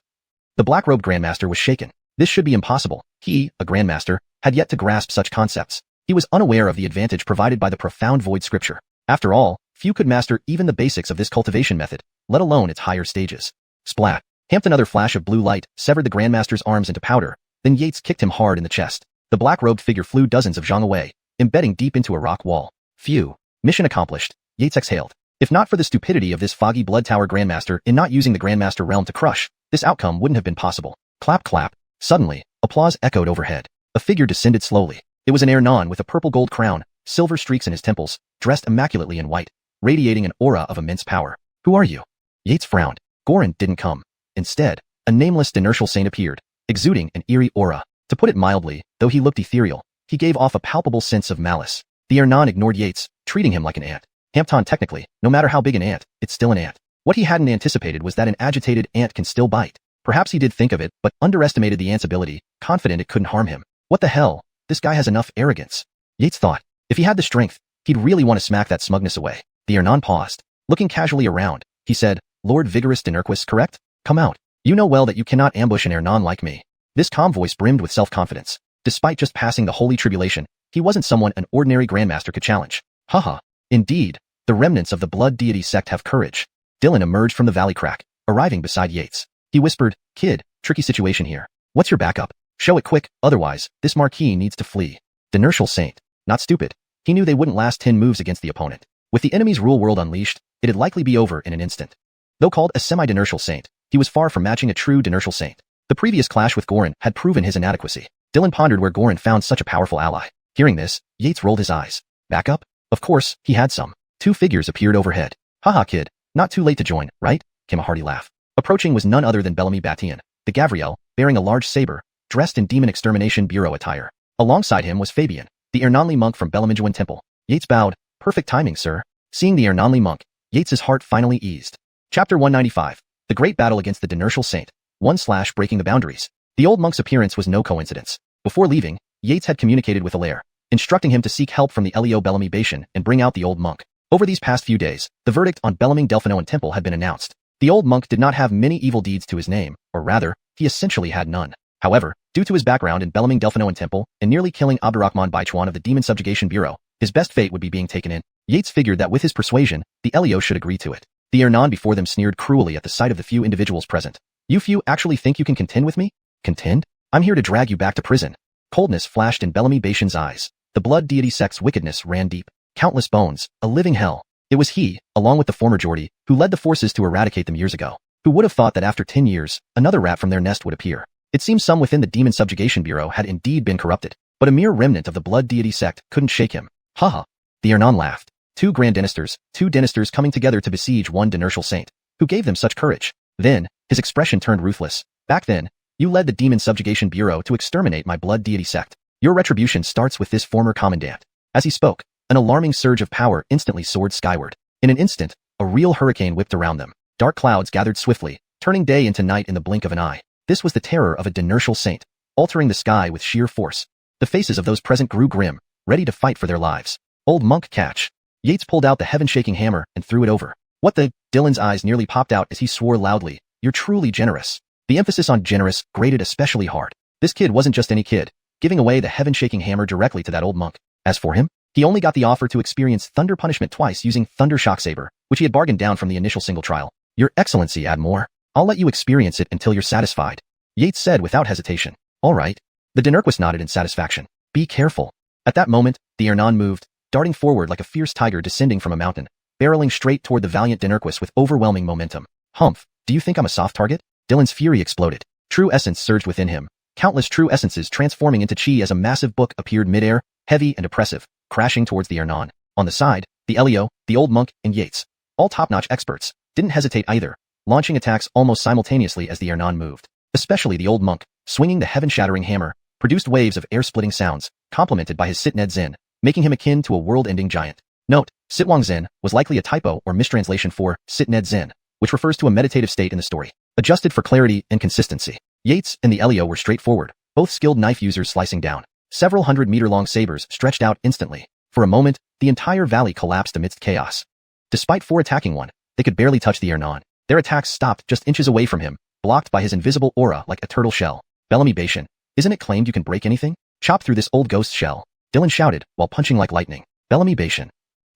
The black-robed Grandmaster was shaken. This should be impossible. He, a Grandmaster, had yet to grasp such concepts. He was unaware of the advantage provided by the profound void scripture. After all, few could master even the basics of this cultivation method, let alone its higher stages. Splat. Hamped another flash of blue light, severed the Grandmaster's arms into powder, then Yates kicked him hard in the chest. The black-robed figure flew dozens of zhang away, embedding deep into a rock wall. Phew. Mission accomplished. Yates exhaled. If not for the stupidity of this foggy Blood Tower Grandmaster in not using the Grandmaster realm to crush, this outcome wouldn't have been possible. Clap clap. Suddenly, applause echoed overhead. A figure descended slowly. It was an Ernan with a purple gold crown, silver streaks in his temples, dressed immaculately in white, radiating an aura of immense power. Who are you? Yates frowned. Gorin didn't come. Instead, a nameless inertial saint appeared, exuding an eerie aura. To put it mildly, though he looked ethereal, he gave off a palpable sense of malice. The Ernan ignored Yates, treating him like an ant. Hampton technically, no matter how big an ant, it's still an ant. What he hadn't anticipated was that an agitated ant can still bite. Perhaps he did think of it, but underestimated the ant's ability, confident it couldn't harm him. What the hell? This guy has enough arrogance. Yates thought. If he had the strength, he'd really want to smack that smugness away. The Ernan paused. Looking casually around, he said, Lord Vigorous Dinerquis, correct? Come out. You know well that you cannot ambush an Ernan like me. This calm voice brimmed with self-confidence. Despite just passing the holy tribulation, he wasn't someone an ordinary Grandmaster could challenge. Haha. Indeed, the remnants of the blood deity sect have courage. Dylan emerged from the valley crack, arriving beside Yates. He whispered, Kid, tricky situation here. What's your backup? Show it quick, otherwise, this marquis needs to flee. Inertial saint. Not stupid. He knew they wouldn't last 10 moves against the opponent. With the enemy's rule world unleashed, it'd likely be over in an instant. Though called a semi-dinertial saint, he was far from matching a true dinertial saint. The previous clash with Gorin had proven his inadequacy. Dylan pondered where Gorin found such a powerful ally. Hearing this, Yates rolled his eyes. Backup? Of course, he had some. 2 figures appeared overhead. Haha kid, not too late to join, right? Came a hearty laugh. Approaching was none other than Bellamy Batian, the Gavriel, bearing a large saber, dressed in Demon Extermination Bureau attire. Alongside him was Fabian, the Ernanli monk from Bellamijuan Temple. Yates bowed. Perfect timing, sir. Seeing the Ernanli monk, Yates's heart finally eased. Chapter 195. The Great Battle Against the Dinertial Saint. 1/ Breaking the Boundaries. The old monk's appearance was no coincidence. Before leaving, Yates had communicated with Alaire, instructing him to seek help from the Elio Bellamy Bashan and bring out the old monk. Over these past few days, the verdict on Bellaming Delphinoan Temple had been announced. The old monk did not have many evil deeds to his name, or rather, he essentially had none. However, due to his background in Bellaming Delphinoan Temple and nearly killing Abdurrahman Baichuan of the Demon Subjugation Bureau, his best fate would be being taken in. Yates figured that with his persuasion, the Elio should agree to it. The Ernan before them sneered cruelly at the sight of the few individuals present. You few actually think you can contend with me? Contend? I'm here to drag you back to prison. Coldness flashed in Bellamy Bashan's eyes. The blood deity sect's wickedness ran deep. Countless bones, a living hell. It was he, along with the former Geordie, who led the forces to eradicate them years ago. Who would have thought that after 10 years, another rat from their nest would appear? It seems some within the Demon Subjugation Bureau had indeed been corrupted, but a mere remnant of the blood deity sect couldn't shake him. Haha. The Ernan laughed. 2 Grand Dynasters, 2 Dynasters coming together to besiege one Dinertial saint. Who gave them such courage? Then, his expression turned ruthless. Back then, you led the Demon Subjugation Bureau to exterminate my blood deity sect. Your retribution starts with this former commandant. As he spoke, an alarming surge of power instantly soared skyward. In an instant, a real hurricane whipped around them. Dark clouds gathered swiftly, turning day into night in the blink of an eye. This was the terror of a Dinertial saint, altering the sky with sheer force. The faces of those present grew grim, ready to fight for their lives. Old monk catch. Yates pulled out the heaven-shaking hammer and threw it over. What the? Dylan's eyes nearly popped out as he swore loudly. You're truly generous. The emphasis on generous grated especially hard. This kid wasn't just any kid, giving away the heaven-shaking hammer directly to that old monk. As for him, he only got the offer to experience thunder punishment twice using Thunder Shock Saber, which he had bargained down from the initial single trial. Your Excellency, add more. I'll let you experience it until you're satisfied. Yates said without hesitation. All right. The Dinerquis nodded in satisfaction. Be careful. At that moment, the Ernan moved, darting forward like a fierce tiger descending from a mountain, barreling straight toward the valiant Dinerquis with overwhelming momentum. Humph, do you think I'm a soft target? Dylan's fury exploded. True essence surged within him. Countless true essences transforming into chi as a massive book appeared midair, heavy and oppressive, crashing towards the Ernan. On the side, the Elio, the old monk, and Yates, all top-notch experts, didn't hesitate either, launching attacks almost simultaneously as the Ernan moved. Especially the old monk, swinging the heaven-shattering hammer, produced waves of air-splitting sounds, complemented by his Sit-Ned Zin, making him akin to a world-ending giant. Note, Sit-Wang Zin was likely a typo or mistranslation for Sit-Ned Zin, which refers to a meditative state in the story. Adjusted for clarity and consistency, Yates and the Elio were straightforward, both skilled knife users slicing down. Several 100-meter-long sabers stretched out instantly. For a moment, the entire valley collapsed amidst chaos. Despite 4 attacking one, they could barely touch the Ernan. Their attacks stopped just inches away from him, blocked by his invisible aura like a turtle shell. Bellamy Bashan, isn't it claimed you can break anything? Chop through this old ghost shell, Dylan shouted while punching like lightning. Bellamy Bashan.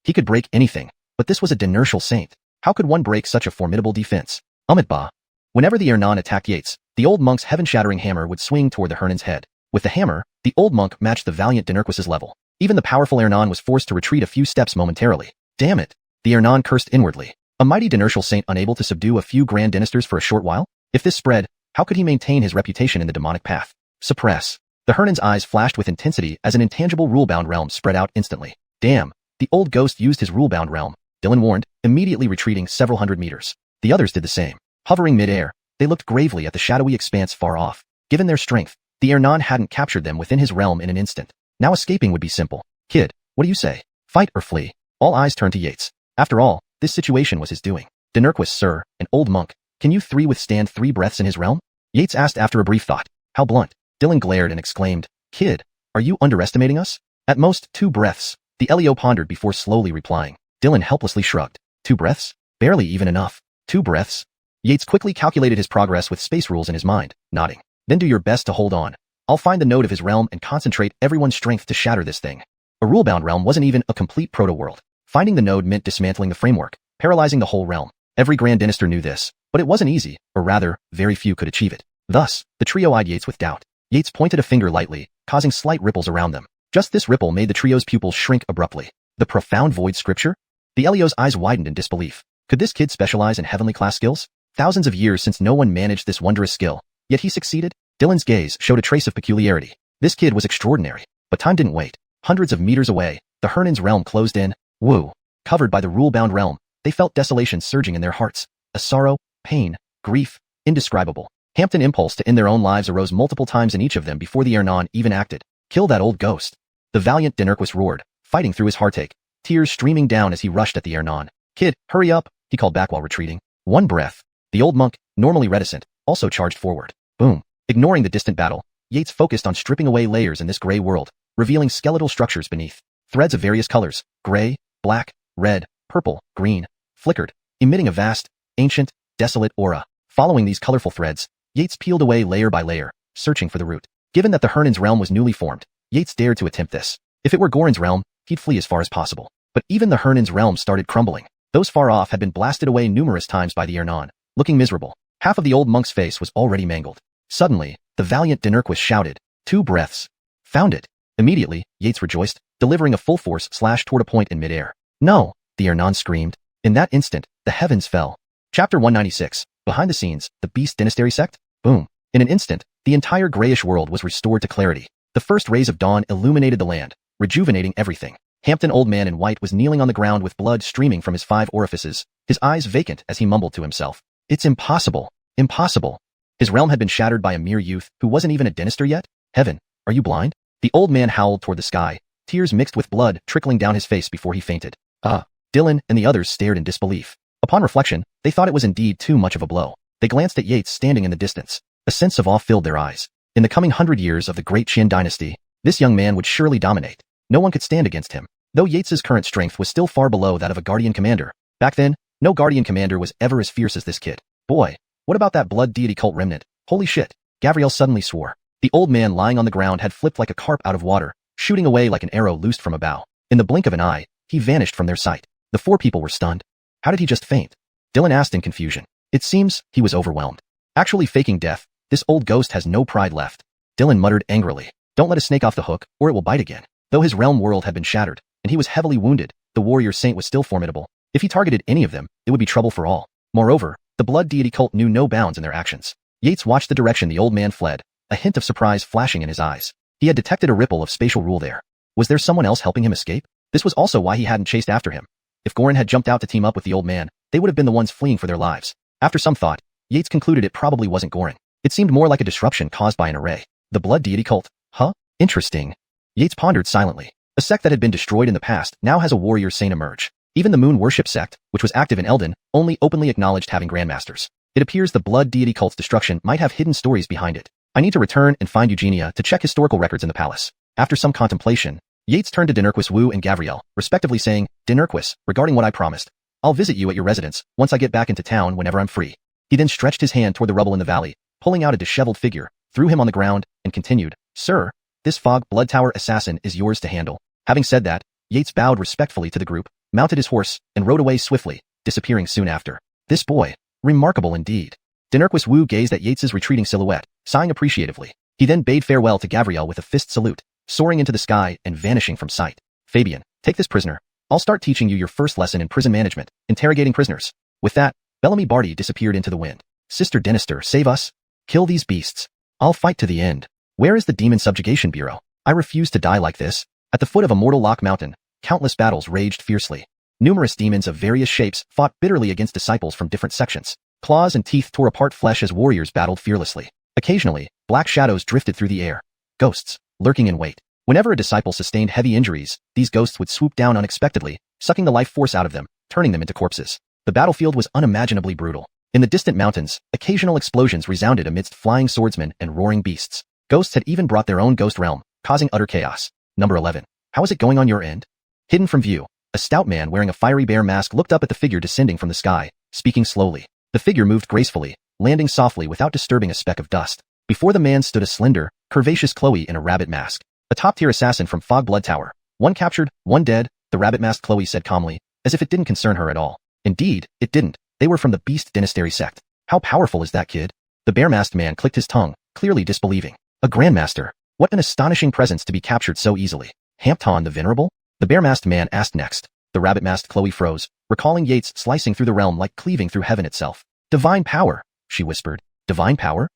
He could break anything, but this was a Dinertial saint. How could one break such a formidable defense? Ba. Whenever the Ernan attacked Yates, the old monk's heaven-shattering hammer would swing toward the Hernan's head. With the hammer, the old monk matched the valiant Dinerquis's level. Even the powerful Ernan was forced to retreat a few steps momentarily. Damn it! The Ernan cursed inwardly. A mighty Dinertial saint unable to subdue a few Grand Dynasters for a short while? If this spread, how could he maintain his reputation in the demonic path? Suppress. The Hernan's eyes flashed with intensity as an intangible rule-bound realm spread out instantly. Damn, the old ghost used his rule-bound realm, Dylan warned, immediately retreating several hundred meters. The others did the same. Hovering mid-air, they looked gravely at the shadowy expanse far off. Given their strength, the Ernan hadn't captured them within his realm in an instant. Now escaping would be simple. Kid, what do you say? Fight or flee? All eyes turned to Yates. After all, this situation was his doing. Dinerquis, sir, an old monk, can you 3 withstand 3 breaths in his realm? Yates asked after a brief thought. How blunt? Dylan glared and exclaimed, Kid, are you underestimating us? At most, 2 breaths. The Elio pondered before slowly replying. Dylan helplessly shrugged. 2 breaths? Barely even enough. 2 breaths? Yates quickly calculated his progress with space rules in his mind, nodding. Then do your best to hold on. I'll find the node of his realm and concentrate everyone's strength to shatter this thing. A rule-bound realm wasn't even a complete proto-world. Finding the node meant dismantling the framework, paralyzing the whole realm. Every Grand Dynaster knew this, but it wasn't easy, or rather, very few could achieve it. Thus, the trio eyed Yates with doubt. Yates pointed a finger lightly, causing slight ripples around them. Just this ripple made the trio's pupils shrink abruptly. The profound void scripture? The Elio's eyes widened in disbelief. Could this kid specialize in heavenly class skills? Thousands of years since no one managed this wondrous skill, yet he succeeded? Dylan's gaze showed a trace of peculiarity. This kid was extraordinary. But time didn't wait. Hundreds of meters away, the Hernan's realm closed in. Woo. Covered by the rule-bound realm, they felt desolation surging in their hearts. A sorrow, pain, grief, indescribable. Hampton impulse to end their own lives arose multiple times in each of them before the Ernan even acted. Kill that old ghost. The valiant Dinerquis roared, fighting through his heartache, tears streaming down as he rushed at the Ernan. Kid, hurry up, he called back while retreating. 1 breath. The old monk, normally reticent, also charged forward. Boom. Ignoring the distant battle, Yates focused on stripping away layers in this gray world, revealing skeletal structures beneath. Threads of various colors, gray, black, red, purple, green, flickered, emitting a vast, ancient, desolate aura. Following these colorful threads, Yates peeled away layer by layer, searching for the root. Given that the Hernan's realm was newly formed, Yates dared to attempt this. If it were Goran's realm, he'd flee as far as possible. But even the Hernan's realm started crumbling. Those far off had been blasted away numerous times by the Ernan, looking miserable. Half of the old monk's face was already mangled. Suddenly, the valiant Dinerquis shouted, 2 breaths. Found it. Immediately, Yates rejoiced, delivering a full force slash toward a point in midair. No, the Ernan screamed. In that instant, the heavens fell. Chapter 196. Behind the scenes, the Beast Dynasty sect? Boom. In an instant, the entire grayish world was restored to clarity. The first rays of dawn illuminated the land, rejuvenating everything. Hampton Old Man in White was kneeling on the ground with blood streaming from his 5 orifices, his eyes vacant as he mumbled to himself. It's impossible. Impossible. His realm had been shattered by a mere youth who wasn't even a Dynaster yet? Heaven, are you blind? The old man howled toward the sky, tears mixed with blood trickling down his face before he fainted. Dylan and the others stared in disbelief. Upon reflection, they thought it was indeed too much of a blow. They glanced at Yates standing in the distance. A sense of awe filled their eyes. In the coming 100 years of the great Qian dynasty, this young man would surely dominate. No one could stand against him. Though Yates's current strength was still far below that of a Guardian Commander. Back then, no Guardian Commander was ever as fierce as this kid. Boy, what about that blood deity cult remnant? Holy shit. Gabrielle suddenly swore. The old man lying on the ground had flipped like a carp out of water, shooting away like an arrow loosed from a bow. In the blink of an eye, he vanished from their sight. The 4 people were stunned. How did he just faint? Dylan asked in confusion. It seems he was overwhelmed. Actually faking death, this old ghost has no pride left. Dylan muttered angrily. Don't let a snake off the hook, or it will bite again. Though his realm world had been shattered, and he was heavily wounded, the warrior saint was still formidable. If he targeted any of them, it would be trouble for all. Moreover, the blood deity cult knew no bounds in their actions. Yates watched the direction the old man fled, a hint of surprise flashing in his eyes. He had detected a ripple of spatial rule there. Was there someone else helping him escape? This was also why he hadn't chased after him. If Goran had jumped out to team up with the old man, they would have been the ones fleeing for their lives. After some thought, Yates concluded it probably wasn't Goran. It seemed more like a disruption caused by an array. The blood deity cult. Huh? Interesting. Yates pondered silently. A sect that had been destroyed in the past now has a warrior saint emerge. Even the Moon Worship sect, which was active in Elden, only openly acknowledged having grandmasters. It appears the blood deity cult's destruction might have hidden stories behind it. I need to return and find Eugenia to check historical records in the palace. After some contemplation, Yates turned to Dinurquis Wu and Gavriel, respectively saying, Dinurquis, regarding what I promised, I'll visit you at your residence once I get back into town whenever I'm free. He then stretched his hand toward the rubble in the valley, pulling out a disheveled figure, threw him on the ground, and continued, Sir, this Fog Blood Tower assassin is yours to handle. Having said that, Yates bowed respectfully to the group, mounted his horse, and rode away swiftly, disappearing soon after. This boy, remarkable indeed. Dinurquis Wu gazed at Yates's retreating silhouette, sighing appreciatively. He then bade farewell to Gavriel with a fist salute, soaring into the sky and vanishing from sight. Fabian, take this prisoner. I'll start teaching you your first lesson in prison management, interrogating prisoners. With that, Bellamy Barty disappeared into the wind. Sister Dinister, save us. Kill these beasts. I'll fight to the end. Where is the Demon Subjugation Bureau? I refuse to die like this. At the foot of Immortal Lock Mountain, countless battles raged fiercely. Numerous demons of various shapes fought bitterly against disciples from different sections. Claws and teeth tore apart flesh as warriors battled fearlessly. Occasionally, black shadows drifted through the air. Ghosts, lurking in wait. Whenever a disciple sustained heavy injuries, these ghosts would swoop down unexpectedly, sucking the life force out of them, turning them into corpses. The battlefield was unimaginably brutal. In the distant mountains, occasional explosions resounded amidst flying swordsmen and roaring beasts. Ghosts had even brought their own ghost realm, causing utter chaos. Number 11. How is it going on your end? Hidden from view, a stout man wearing a fiery bear mask looked up at the figure descending from the sky, speaking slowly. The figure moved gracefully, landing softly without disturbing a speck of dust. Before the man stood a slender, curvaceous Chloe in a rabbit mask. A top-tier assassin from Fog Blood Tower. One captured, one dead, the rabbit-masked Chloe said calmly, as if it didn't concern her at all. Indeed, it didn't. They were from the Beast Dynasty sect. How powerful is that kid? The bear-masked man clicked his tongue, clearly disbelieving. A grandmaster. What an astonishing presence to be captured so easily. Hampton the Venerable? The bear-masked man asked next. The rabbit-masked Chloe froze, recalling Yates slicing through the realm like cleaving through heaven itself. Divine power, she whispered. Divine power?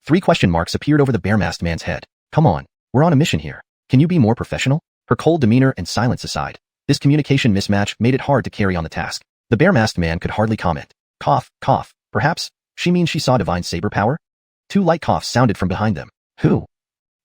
3 question marks appeared over the bear-masked man's head. Come on, we're on a mission here. Can you be more professional? Her cold demeanor and silence aside, this communication mismatch made it hard to carry on the task. The bear-masked man could hardly comment. Cough, cough. Perhaps she means she saw divine saber power? 2 light coughs sounded from behind them. Who?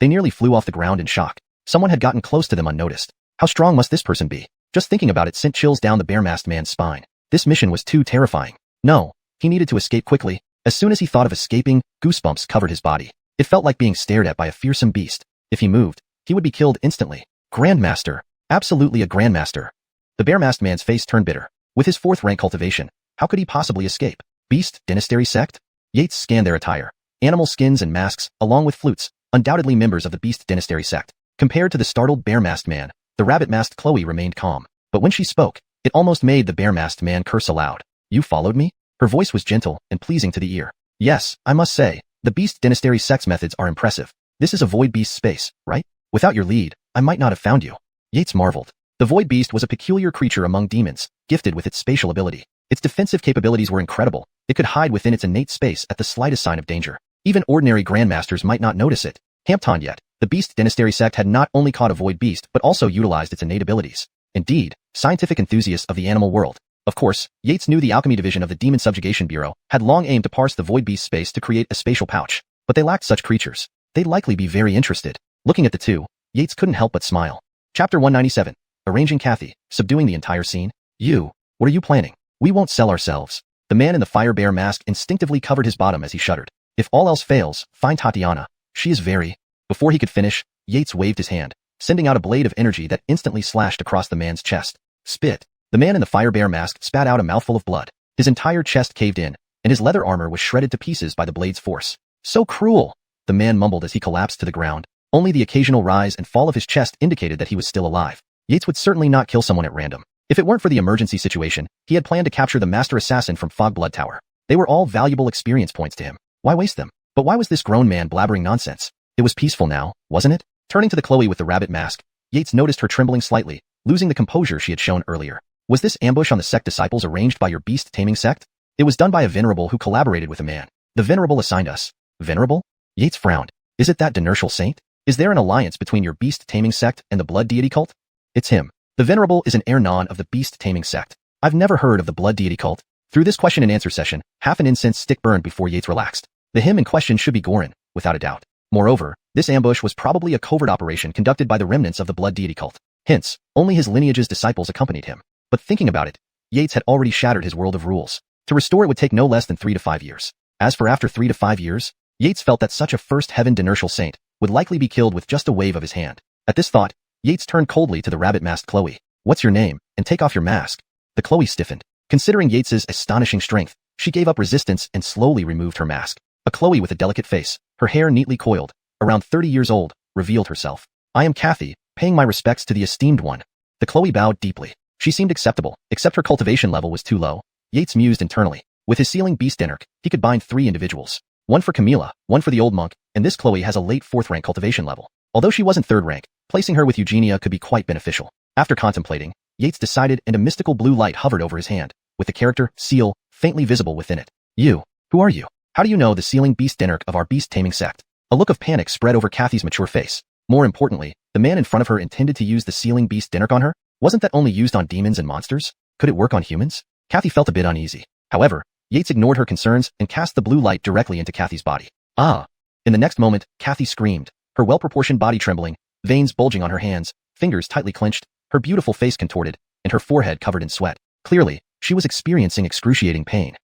They nearly flew off the ground in shock. Someone had gotten close to them unnoticed. How strong must this person be? Just thinking about it sent chills down the bear-masked man's spine. This mission was too terrifying. No, he needed to escape quickly. As soon as he thought of escaping, goosebumps covered his body. It felt like being stared at by a fearsome beast. If he moved, he would be killed instantly. Grandmaster. Absolutely a grandmaster. The bear-masked man's face turned bitter. With his 4th rank cultivation, how could he possibly escape? Beast Dynasty sect? Yates scanned their attire. Animal skins and masks, along with flutes, undoubtedly members of the Beast Dynasty sect. Compared to the startled bear-masked man, the rabbit-masked Chloe remained calm. But when she spoke, it almost made the bear-masked man curse aloud. You followed me? Her voice was gentle and pleasing to the ear. Yes, I must say, the Beast Dynasty sect's methods are impressive. This is a void beast space, right? Without your lead, I might not have found you. Yates marveled. The void beast was a peculiar creature among demons, gifted with its spatial ability. Its defensive capabilities were incredible. It could hide within its innate space at the slightest sign of danger. Even ordinary grandmasters might not notice it. Hampton yet, the Beast Dynasty sect had not only caught a void beast but also utilized its innate abilities. Indeed, scientific enthusiasts of the animal world. Of course, Yates knew the alchemy division of the Demon Subjugation Bureau had long aimed to parse the void beast space to create a spatial pouch, but they lacked such creatures. They'd likely be very interested. Looking at the two, Yates couldn't help but smile. Chapter 197. Arranging Kathy, subduing the entire scene. You, what are you planning? We won't sell ourselves. The man in the fire bear mask instinctively covered his bottom as he shuddered. If all else fails, find Tatiana. She is very... Before he could finish, Yates waved his hand, sending out a blade of energy that instantly slashed across the man's chest. Spit. The man in the fire bear mask spat out a mouthful of blood. His entire chest caved in, and his leather armor was shredded to pieces by the blade's force. So cruel, the man mumbled as he collapsed to the ground. Only the occasional rise and fall of his chest indicated that he was still alive. Yates would certainly not kill someone at random. If it weren't for the emergency situation, he had planned to capture the master assassin from Fog Blood Tower. They were all valuable experience points to him. Why waste them? But why was this grown man blabbering nonsense? It was peaceful now, wasn't it? Turning to the Chloe with the rabbit mask, Yates noticed her trembling slightly, losing the composure she had shown earlier. Was this ambush on the sect disciples arranged by your beast-taming sect? It was done by a venerable who collaborated with a man. The venerable assigned us. Venerable? Yates frowned. Is it that Dinertial saint? Is there an alliance between your beast-taming sect and the blood deity cult? It's him. The venerable is an heir non of the beast-taming sect. I've never heard of the blood deity cult. Through this question and answer session, half an incense stick burned before Yates relaxed. The him in question should be Gorin, without a doubt. Moreover, this ambush was probably a covert operation conducted by the remnants of the blood deity cult. Hence, only his lineage's disciples accompanied him. But thinking about it, Yates had already shattered his world of rules. To restore it would take no less than 3 to 5 years. As for after 3 to 5 years, Yates felt that such a first heaven inertial saint would likely be killed with just a wave of his hand. At this thought, Yates turned coldly to the rabbit-masked Chloe. "What's your name? And take off your mask." The Chloe stiffened. Considering Yates's astonishing strength, she gave up resistance and slowly removed her mask. A Chloe with a delicate face, her hair neatly coiled, around 30 years old, revealed herself. "I am Kathy, paying my respects to the esteemed one." The Chloe bowed deeply. She seemed acceptable, except her cultivation level was too low. Yates mused internally. With his sealing beast energ, he could bind 3 individuals. One for Camila, one for the old monk, and this Chloe has a late 4th rank cultivation level. Although she wasn't 3rd rank, placing her with Eugenia could be quite beneficial. After contemplating, Yates decided, and a mystical blue light hovered over his hand, with the character seal faintly visible within it. "You, who are you? How do you know the sealing beast energ of our beast-taming sect?" A look of panic spread over Kathy's mature face. More importantly, the man in front of her intended to use the sealing beast energ on her? Wasn't that only used on demons and monsters? Could it work on humans? Kathy felt a bit uneasy. However, Yates ignored her concerns and cast the blue light directly into Kathy's body. "Ah!" In the next moment, Kathy screamed, her well-proportioned body trembling, veins bulging on her hands, fingers tightly clenched, her beautiful face contorted, and her forehead covered in sweat. Clearly, she was experiencing excruciating pain.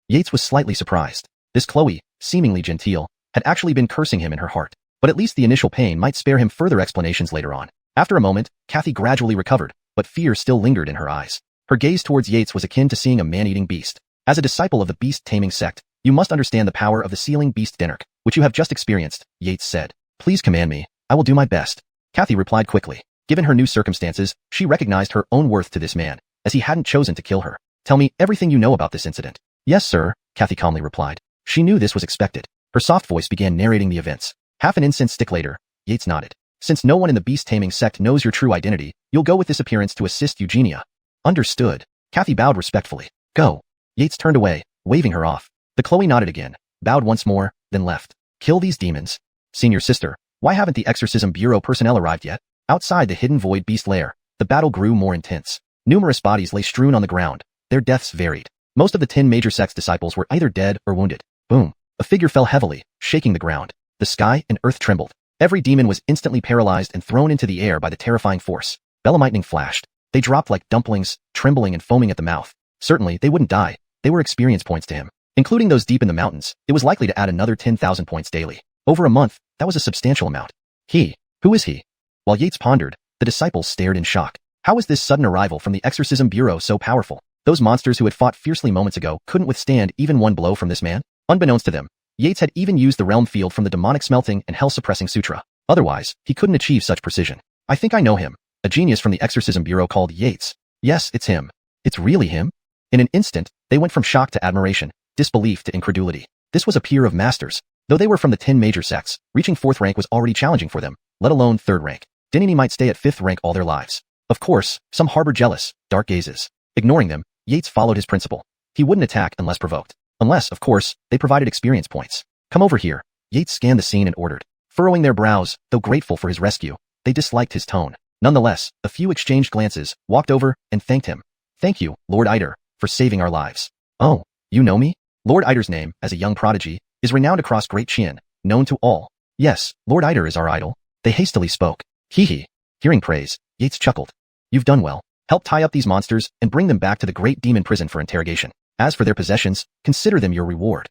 Yates was slightly surprised. This Chloe, seemingly genteel, had actually been cursing him in her heart. But at least the initial pain might spare him further explanations later on. After a moment, Kathy gradually recovered, but fear still lingered in her eyes. Her gaze towards Yates was akin to seeing a man-eating beast. As a disciple of the beast-taming sect, you must understand the power of the sealing beast energ, which you have just experienced, Yates said. "Please command me, I will do my best." Kathy replied quickly. Given her new circumstances, she recognized her own worth to this man, as he hadn't chosen to kill her. "Tell me everything you know about this incident." "Yes, sir," Kathy calmly replied. She knew this was expected. Her soft voice began narrating the events. Half an incense stick later, Yates nodded. "Since no one in the beast-taming sect knows your true identity, you'll go with this appearance to assist Eugenia." "Understood." Kathy bowed respectfully. "Go." Yates turned away, waving her off. The Chloe nodded again, bowed once more, then left. "Kill these demons." "Senior sister, why haven't the Exorcism Bureau personnel arrived yet?" Outside the hidden void beast lair, the battle grew more intense. Numerous bodies lay strewn on the ground. Their deaths varied. Most of the 10 major sect's disciples were either dead or wounded. Boom. A figure fell heavily, shaking the ground. The sky and earth trembled. Every demon was instantly paralyzed and thrown into the air by the terrifying force. Lightning flashed. They dropped like dumplings, trembling and foaming at the mouth. Certainly, they wouldn't die. They were experience points to him. Including those deep in the mountains, it was likely to add another 10,000 points daily. Over a month, that was a substantial amount. Who is he? While Yates pondered, the disciples stared in shock. How was this sudden arrival from the Exorcism Bureau so powerful? Those monsters who had fought fiercely moments ago couldn't withstand even one blow from this man? Unbeknownst to them, Yates had even used the realm field from the demonic smelting and hell-suppressing sutra. Otherwise, he couldn't achieve such precision. "I think I know him." A genius from the Exorcism Bureau called Yates. "Yes, it's him." "It's really him?" In an instant, they went from shock to admiration, disbelief to incredulity. This was a peer of masters. Though they were from the 10 major sects, reaching 4th rank was already challenging for them, let alone 3rd rank. Dynasty might stay at 5th rank all their lives. Of course, some harbored jealous, dark gazes. Ignoring them, Yates followed his principle. He wouldn't attack unless provoked. Unless, of course, they provided experience points. "Come over here." Yates scanned the scene and ordered. Furrowing their brows, though grateful for his rescue, they disliked his tone. Nonetheless, a few exchanged glances, walked over, and thanked him. "Thank you, Lord Eider, for saving our lives." "Oh, you know me?" Lord Eider's name, as a young prodigy, is renowned across Great Qian, known to all. "Yes, Lord Eider is our idol." They hastily spoke. Hee. Hearing praise, Yates chuckled. "You've done well. Help tie up these monsters and bring them back to the great demon prison for interrogation. As for their possessions, consider them your reward."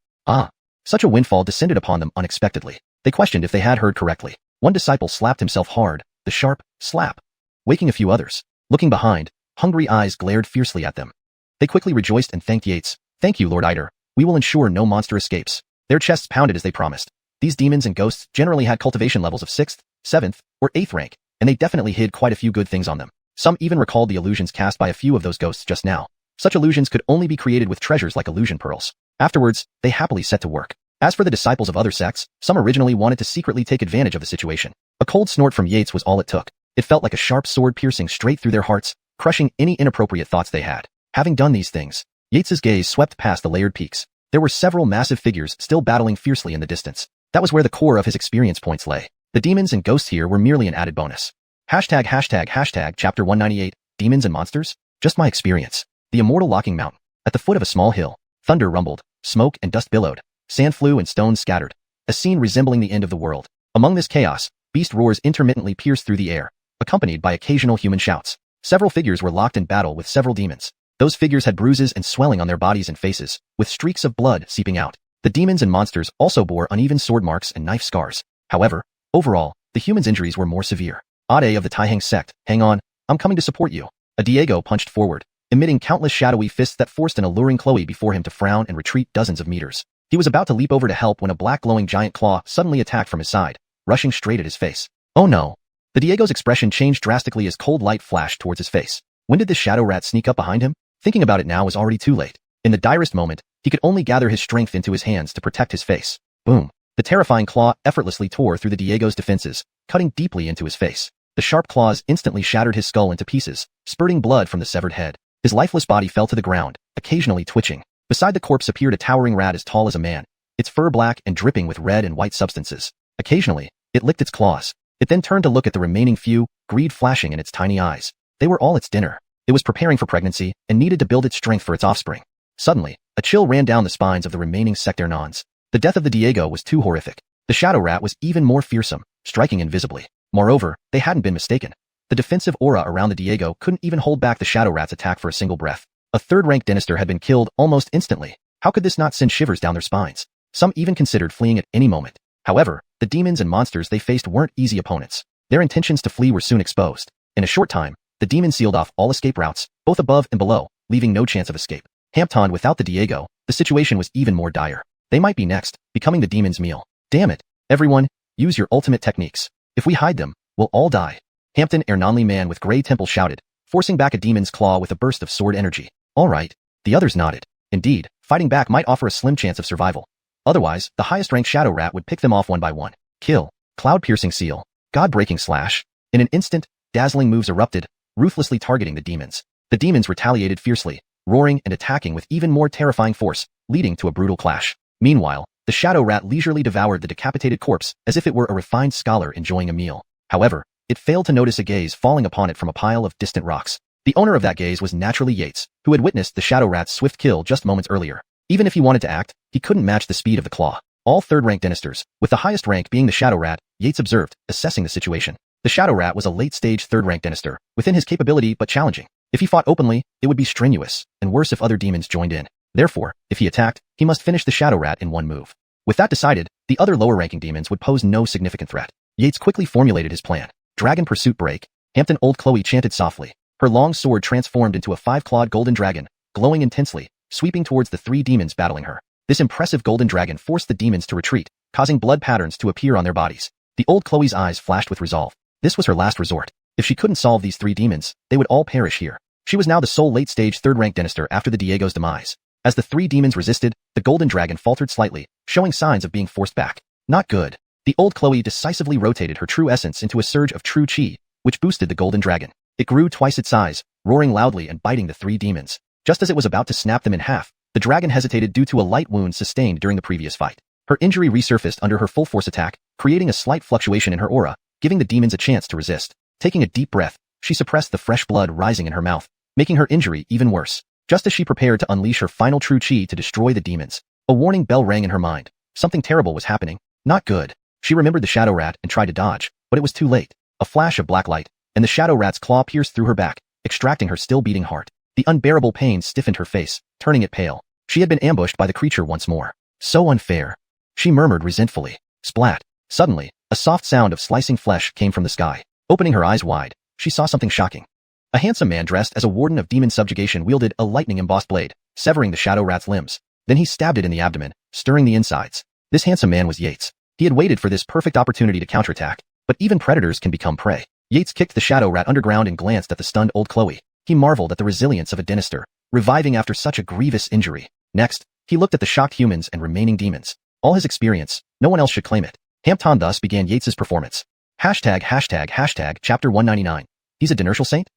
Such a windfall descended upon them unexpectedly. They questioned if they had heard correctly. One disciple slapped himself hard, the sharp slap, waking a few others. Looking behind, hungry eyes glared fiercely at them. They quickly rejoiced and thanked Yates. "Thank you, Lord Eider. We will ensure no monster escapes." Their chests pounded as they promised. These demons and ghosts generally had cultivation levels of 6th, 7th, or 8th rank, and they definitely hid quite a few good things on them. Some even recalled the illusions cast by a few of those ghosts just now. Such illusions could only be created with treasures like illusion pearls. Afterwards, they happily set to work. As for the disciples of other sects, some originally wanted to secretly take advantage of the situation. A cold snort from Yates was all it took. It felt like a sharp sword piercing straight through their hearts, crushing any inappropriate thoughts they had. Having done these things, Yates's gaze swept past the layered peaks. There were several massive figures still battling fiercely in the distance. That was where the core of his experience points lay. The demons and ghosts here were merely an added bonus. ###Chapter 198, Demons and Monsters? Just my experience. The immortal locking mountain. At the foot of a small hill, thunder rumbled, smoke and dust billowed, sand flew and stones scattered. a scene resembling the end of the world. Among this chaos, beast roars intermittently pierced through the air, accompanied by occasional human shouts. Several figures were locked in battle with several demons. Those figures had bruises and swelling on their bodies and faces, with streaks of blood seeping out. The demons and monsters also bore uneven sword marks and knife scars. However, overall, the humans' injuries were more severe. Ade of the Taihang sect, hang on, I'm coming to support you. A Diego punched forward, emitting countless shadowy fists that forced an alluring Chloe before him to frown and retreat dozens of meters. He was about to leap over to help when a black glowing giant claw suddenly attacked from his side, rushing straight at his face. Oh no! The Diego's expression changed drastically as cold light flashed towards his face. When did this shadow rat sneak up behind him? Thinking about it now was already too late. In the direst moment, he could only gather his strength into his hands to protect his face. Boom! The terrifying claw effortlessly tore through the Diego's defenses, cutting deeply into his face. The sharp claws instantly shattered his skull into pieces, spurting blood from the severed head. His lifeless body fell to the ground, occasionally twitching. Beside the corpse appeared a towering rat as tall as a man, its fur black and dripping with red and white substances. Occasionally, it licked its claws. It then turned to look at the remaining few, greed flashing in its tiny eyes. They were all its dinner. It was preparing for pregnancy and needed to build its strength for its offspring. Suddenly, a chill ran down the spines of the remaining sectaire-nons. The death of the Diego was too horrific. The shadow rat was even more fearsome, striking invisibly. Moreover, they hadn't been mistaken. The defensive aura around the Diego couldn't even hold back the shadow rat's attack for a single breath. A third-rank dynastor had been killed almost instantly. How could this not send shivers down their spines? Some even considered fleeing at any moment. However, the demons and monsters they faced weren't easy opponents. Their intentions to flee were soon exposed. In a short time, the demons sealed off all escape routes, both above and below, leaving no chance of escape. Hampton without the Diego, the situation was even more dire. They might be next, becoming the demon's meal. Damn it. Everyone, use your ultimate techniques. If we hide them, we'll all die. Hampton Ernonly man with grey temple shouted, forcing back a demon's claw with a burst of sword energy. All right. The others nodded. Indeed, fighting back might offer a slim chance of survival. Otherwise, the highest-ranked shadow rat would pick them off one by one. Kill. Cloud-piercing seal. God-breaking slash. In an instant, dazzling moves erupted, ruthlessly targeting the demons. The demons retaliated fiercely, roaring and attacking with even more terrifying force, leading to a brutal clash. Meanwhile, the shadow rat leisurely devoured the decapitated corpse as if it were a refined scholar enjoying a meal. However, it failed to notice a gaze falling upon it from a pile of distant rocks. The owner of that gaze was naturally Yates, who had witnessed the shadow rat's swift kill just moments earlier. Even if he wanted to act, he couldn't match the speed of the claw. All third-rank dynastors, with the highest rank being the shadow rat, Yates observed, assessing the situation. The shadow rat was a late-stage third-rank dynastor, within his capability but challenging. If he fought openly, it would be strenuous, and worse if other demons joined in. Therefore, if he attacked, he must finish the shadow rat in one move. With that decided, the other lower-ranking demons would pose no significant threat. Yates quickly formulated his plan. Dragon Pursuit Break. Hampton Old Chloe chanted softly. Her long sword transformed into a 5-clawed golden dragon, glowing intensely, sweeping towards the 3 demons battling her. This impressive golden dragon forced the demons to retreat, causing blood patterns to appear on their bodies. The Old Chloe's eyes flashed with resolve. This was her last resort. If she couldn't solve these 3 demons, they would all perish here. She was now the sole late-stage third-rank dynastor after the Diego's demise. As the 3 demons resisted, the golden dragon faltered slightly, showing signs of being forced back. Not good. The Old Chloe decisively rotated her true essence into a surge of true chi, which boosted the golden dragon. It grew twice its size, roaring loudly and biting the 3 demons. Just as it was about to snap them in half, the dragon hesitated due to a light wound sustained during the previous fight. Her injury resurfaced under her full force attack, creating a slight fluctuation in her aura, giving the demons a chance to resist. Taking a deep breath, she suppressed the fresh blood rising in her mouth, making her injury even worse. Just as she prepared to unleash her final true chi to destroy the demons, a warning bell rang in her mind. Something terrible was happening. Not good. She remembered the shadow rat and tried to dodge, but it was too late. A flash of black light, and the shadow rat's claw pierced through her back, extracting her still beating heart. The unbearable pain stiffened her face, turning it pale. She had been ambushed by the creature once more. So unfair. She murmured resentfully. Splat. Suddenly, a soft sound of slicing flesh came from the sky. Opening her eyes wide, she saw something shocking. A handsome man dressed as a warden of demon subjugation wielded a lightning-embossed blade, severing the shadow rat's limbs. Then he stabbed it in the abdomen, stirring the insides. This handsome man was Yates. He had waited for this perfect opportunity to counterattack, but even predators can become prey. Yates kicked the shadow rat underground and glanced at the stunned Old Chloe. He marveled at the resilience of a dynastor, reviving after such a grievous injury. Next, he looked at the shocked humans and remaining demons. All his experience, no one else should claim it. Hampton thus began Yates's performance. Hashtag chapter 199. He's a dinertial saint?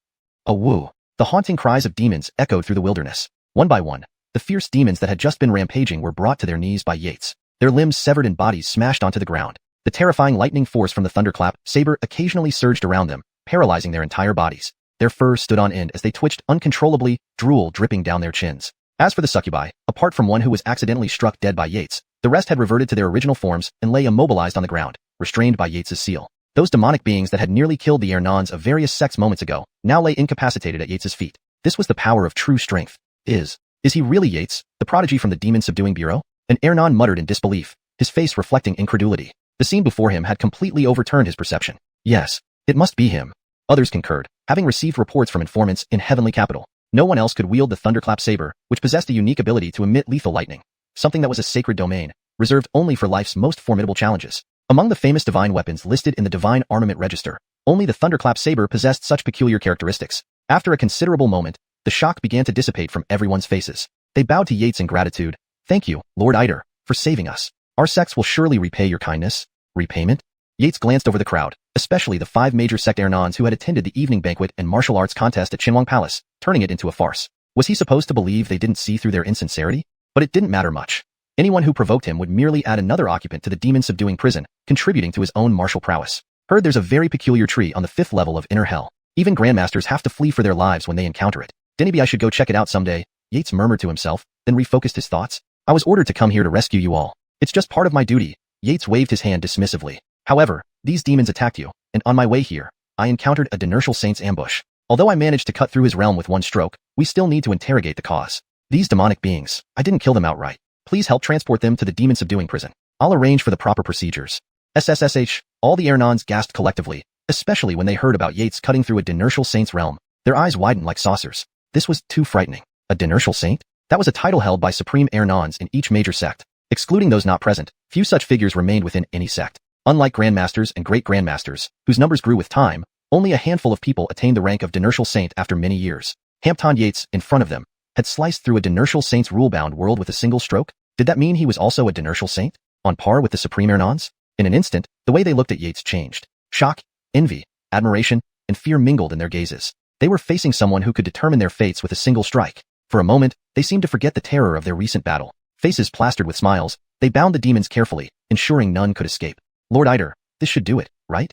A woo. The haunting cries of demons echoed through the wilderness. One by one, the fierce demons that had just been rampaging were brought to their knees by Yates. Their limbs severed and bodies smashed onto the ground. The terrifying lightning force from the thunderclap saber occasionally surged around them, paralyzing their entire bodies. Their fur stood on end as they twitched uncontrollably, drool dripping down their chins. As for the succubi, apart from one who was accidentally struck dead by Yates, The rest had reverted to their original forms and lay immobilized on the ground, restrained by Yates's seal. Those demonic beings that had nearly killed the Ernons of various sects moments ago now lay incapacitated at Yates's feet. This was the power of true strength. Is he really Yates, the prodigy from the demon-subduing bureau? An Ernon muttered in disbelief, his face reflecting incredulity. The scene before him had completely overturned his perception. Yes, it must be him. Others concurred, having received reports from informants in Heavenly Capital. No one else could wield the Thunderclap saber, which possessed a unique ability to emit lethal lightning, something that was a sacred domain, reserved only for life's most formidable challenges. Among the famous divine weapons listed in the Divine Armament Register, only the Thunderclap saber possessed such peculiar characteristics. After a considerable moment, the shock began to dissipate from everyone's faces. They bowed to Yates in gratitude. Thank you, Lord Iter, for saving us. Our sects will surely repay your kindness. Repayment? Yates glanced over the crowd, especially the 5 major sect Ernons who had attended the evening banquet and martial arts contest at Xinhuang Palace, turning it into a farce. Was he supposed to believe they didn't see through their insincerity? But it didn't matter much. Anyone who provoked him would merely add another occupant to the demon-subduing prison, contributing to his own martial prowess. Heard there's a very peculiar tree on the 5th level of Inner Hell. Even grandmasters have to flee for their lives when they encounter it. Maybe I should go check it out someday, Yates murmured to himself, then refocused his thoughts. I was ordered to come here to rescue you all. It's just part of my duty. Yates waved his hand dismissively. However, these demons attacked you, and on my way here, I encountered a Dinertial Saint's ambush. Although I managed to cut through his realm with one stroke, we still need to interrogate the cause. These demonic beings, I didn't kill them outright. Please help transport them to the demon-subduing prison. I'll arrange for the proper procedures. SSSH, all the Ernons gasped collectively, especially when they heard about Yates cutting through a Dinertial Saint's realm. Their eyes widened like saucers. This was too frightening. A Dinertial Saint? That was a title held by supreme Ernons in each major sect. Excluding those not present, few such figures remained within any sect. Unlike grandmasters and great-grandmasters, whose numbers grew with time, only a handful of people attained the rank of Dinertial Saint after many years. Hampton Yates, in front of them, had sliced through a Dinertial Saint's rule-bound world with a single stroke? Did that mean he was also a Dinertial Saint? On par with the supreme Ernons? In an instant, the way they looked at Yates changed. Shock, envy, admiration, and fear mingled in their gazes. They were facing someone who could determine their fates with a single strike. For a moment, they seemed to forget the terror of their recent battle. Faces plastered with smiles, they bound the demons carefully, ensuring none could escape. Lord Iter, this should do it, right?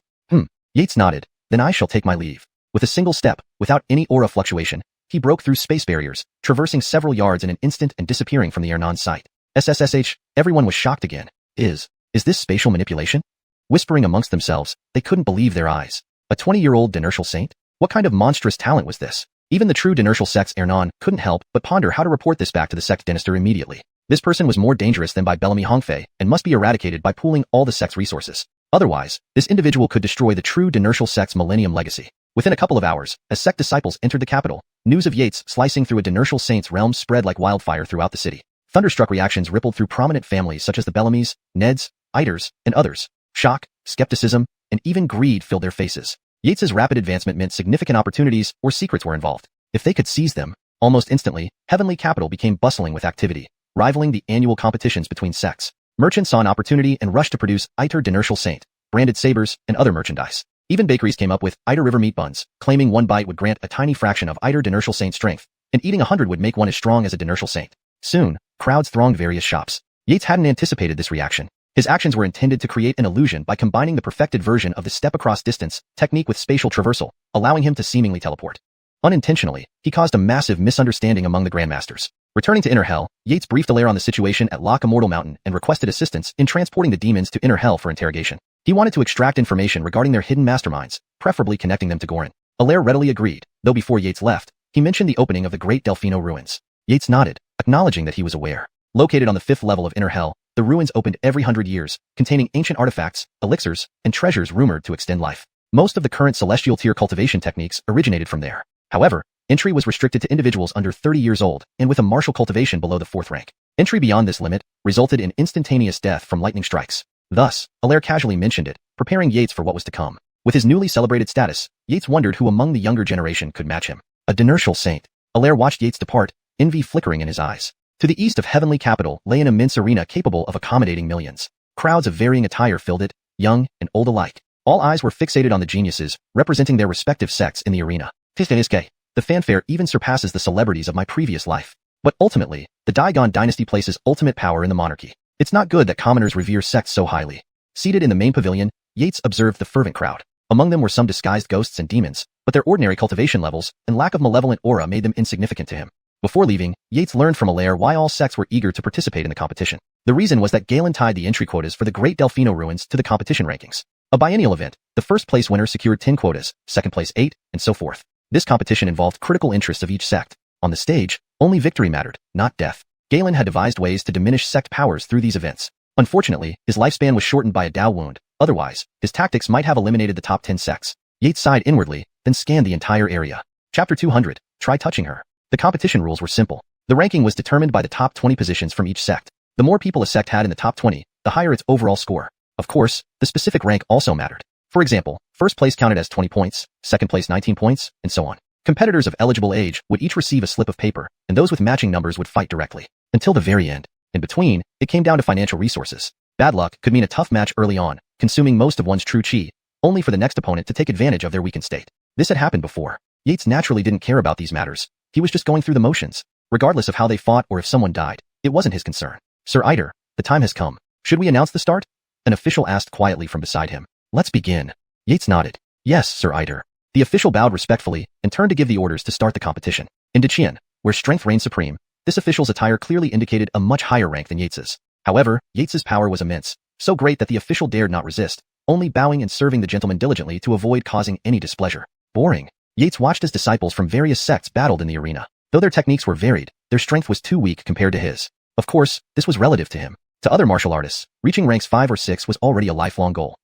Yates nodded. Then I shall take my leave. With a single step, without any aura fluctuation, he broke through space barriers, traversing several yards in an instant and disappearing from the Ernon's sight. SSSH, everyone was shocked again. Is this spatial manipulation? Whispering amongst themselves, they couldn't believe their eyes. A 20-year-old Dinertial Saint? What kind of monstrous talent was this? Even the true Dinertial sect's Ernon couldn't help but ponder how to report this back to the sect Dynasty immediately. This person was more dangerous than by Bellamy Hongfei and must be eradicated by pooling all the sect's resources. Otherwise, this individual could destroy the true Dinertial sect's millennium legacy. Within a couple of hours, as sect disciples entered the capital, news of Yates slicing through a Dinertial Saint's realm spread like wildfire throughout the city. Thunderstruck reactions rippled through prominent families such as the Bellamys, Neds, Iters, and others. Shock, skepticism, and even greed filled their faces. Yates's rapid advancement meant significant opportunities or secrets were involved. If they could seize them, almost instantly, Heavenly Capital became bustling with activity, rivaling the annual competitions between sects. Merchants saw an opportunity and rushed to produce Iter Dinertial Saint, branded sabers, and other merchandise. Even bakeries came up with Iter River meat buns, claiming one bite would grant a tiny fraction of Iter Dinertial Saint strength, and eating 100 would make one as strong as a Dinertial Saint. Soon, crowds thronged various shops. Yates hadn't anticipated this reaction. His actions were intended to create an illusion by combining the perfected version of the step-across-distance technique with spatial traversal, allowing him to seemingly teleport. Unintentionally, he caused a massive misunderstanding among the grandmasters. Returning to Inner Hell, Yates briefed Alaire on the situation at Loch Immortal Mountain and requested assistance in transporting the demons to Inner Hell for interrogation. He wanted to extract information regarding their hidden masterminds, preferably connecting them to Gorin. Alaire readily agreed, though before Yates left, he mentioned the opening of the Great Delfino Ruins. Yates nodded, acknowledging that he was aware. Located on the 5th level of Inner Hell, the ruins opened every 100 years, containing ancient artifacts, elixirs, and treasures rumored to extend life. Most of the current celestial tier cultivation techniques originated from there. However, entry was restricted to individuals under 30 years old and with a martial cultivation below the 4th rank. Entry beyond this limit resulted in instantaneous death from lightning strikes. Thus, Alaire casually mentioned it, preparing Yates for what was to come. With his newly celebrated status, Yates wondered who among the younger generation could match him. A Dinertial Saint. Alaire watched Yates depart, envy flickering in his eyes. To the east of Heavenly Capital lay an immense arena capable of accommodating millions. Crowds of varying attire filled it, young and old alike. All eyes were fixated on the geniuses, representing their respective sects in the arena. The fanfare even surpasses the celebrities of my previous life. But ultimately, the Daigon dynasty places ultimate power in the monarchy. It's not good that commoners revere sects so highly. Seated in the main pavilion, Yates observed the fervent crowd. Among them were some disguised ghosts and demons, but their ordinary cultivation levels and lack of malevolent aura made them insignificant to him. Before leaving, Yates learned from Allaire why all sects were eager to participate in the competition. The reason was that Galen tied the entry quotas for the Great Delfino Ruins to the competition rankings. A biennial event, the first place winner secured 10 quotas, second place 8, and so forth. This competition involved critical interests of each sect. On the stage, only victory mattered, not death. Galen had devised ways to diminish sect powers through these events. Unfortunately, his lifespan was shortened by a Dao wound. Otherwise, his tactics might have eliminated the top 10 sects. Yates sighed inwardly, then scanned the entire area. Chapter 200, Try Touching Her. The competition rules were simple. The ranking was determined by the top 20 positions from each sect. The more people a sect had in the top 20, the higher its overall score. Of course, the specific rank also mattered. For example, first place counted as 20 points, second place 19 points, and so on. Competitors of eligible age would each receive a slip of paper, and those with matching numbers would fight directly. Until the very end. In between, it came down to financial resources. Bad luck could mean a tough match early on, consuming most of one's true chi, only for the next opponent to take advantage of their weakened state. This had happened before. Yates naturally didn't care about these matters. He was just going through the motions. Regardless of how they fought or if someone died, it wasn't his concern. Sir Eider, the time has come. Should we announce the start? An official asked quietly from beside him. Let's begin. Yates nodded. Yes, Sir Eider. The official bowed respectfully and turned to give the orders to start the competition. In Qian, where strength reigned supreme, this official's attire clearly indicated a much higher rank than Yates's. However, Yates's power was immense, so great that the official dared not resist, only bowing and serving the gentleman diligently to avoid causing any displeasure. Boring. Yates watched as disciples from various sects battled in the arena. Though their techniques were varied, their strength was too weak compared to his. Of course, this was relative to him. To other martial artists, reaching ranks 5 or 6 was already a lifelong goal.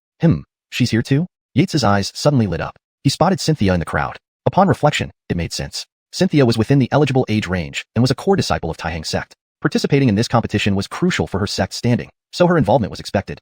She's here too? Yates's eyes suddenly lit up. He spotted Xianxia in the crowd. Upon reflection, it made sense. Xianxia was within the eligible age range and was a core disciple of Taihang sect. Participating in this competition was crucial for her sect's standing, so her involvement was expected.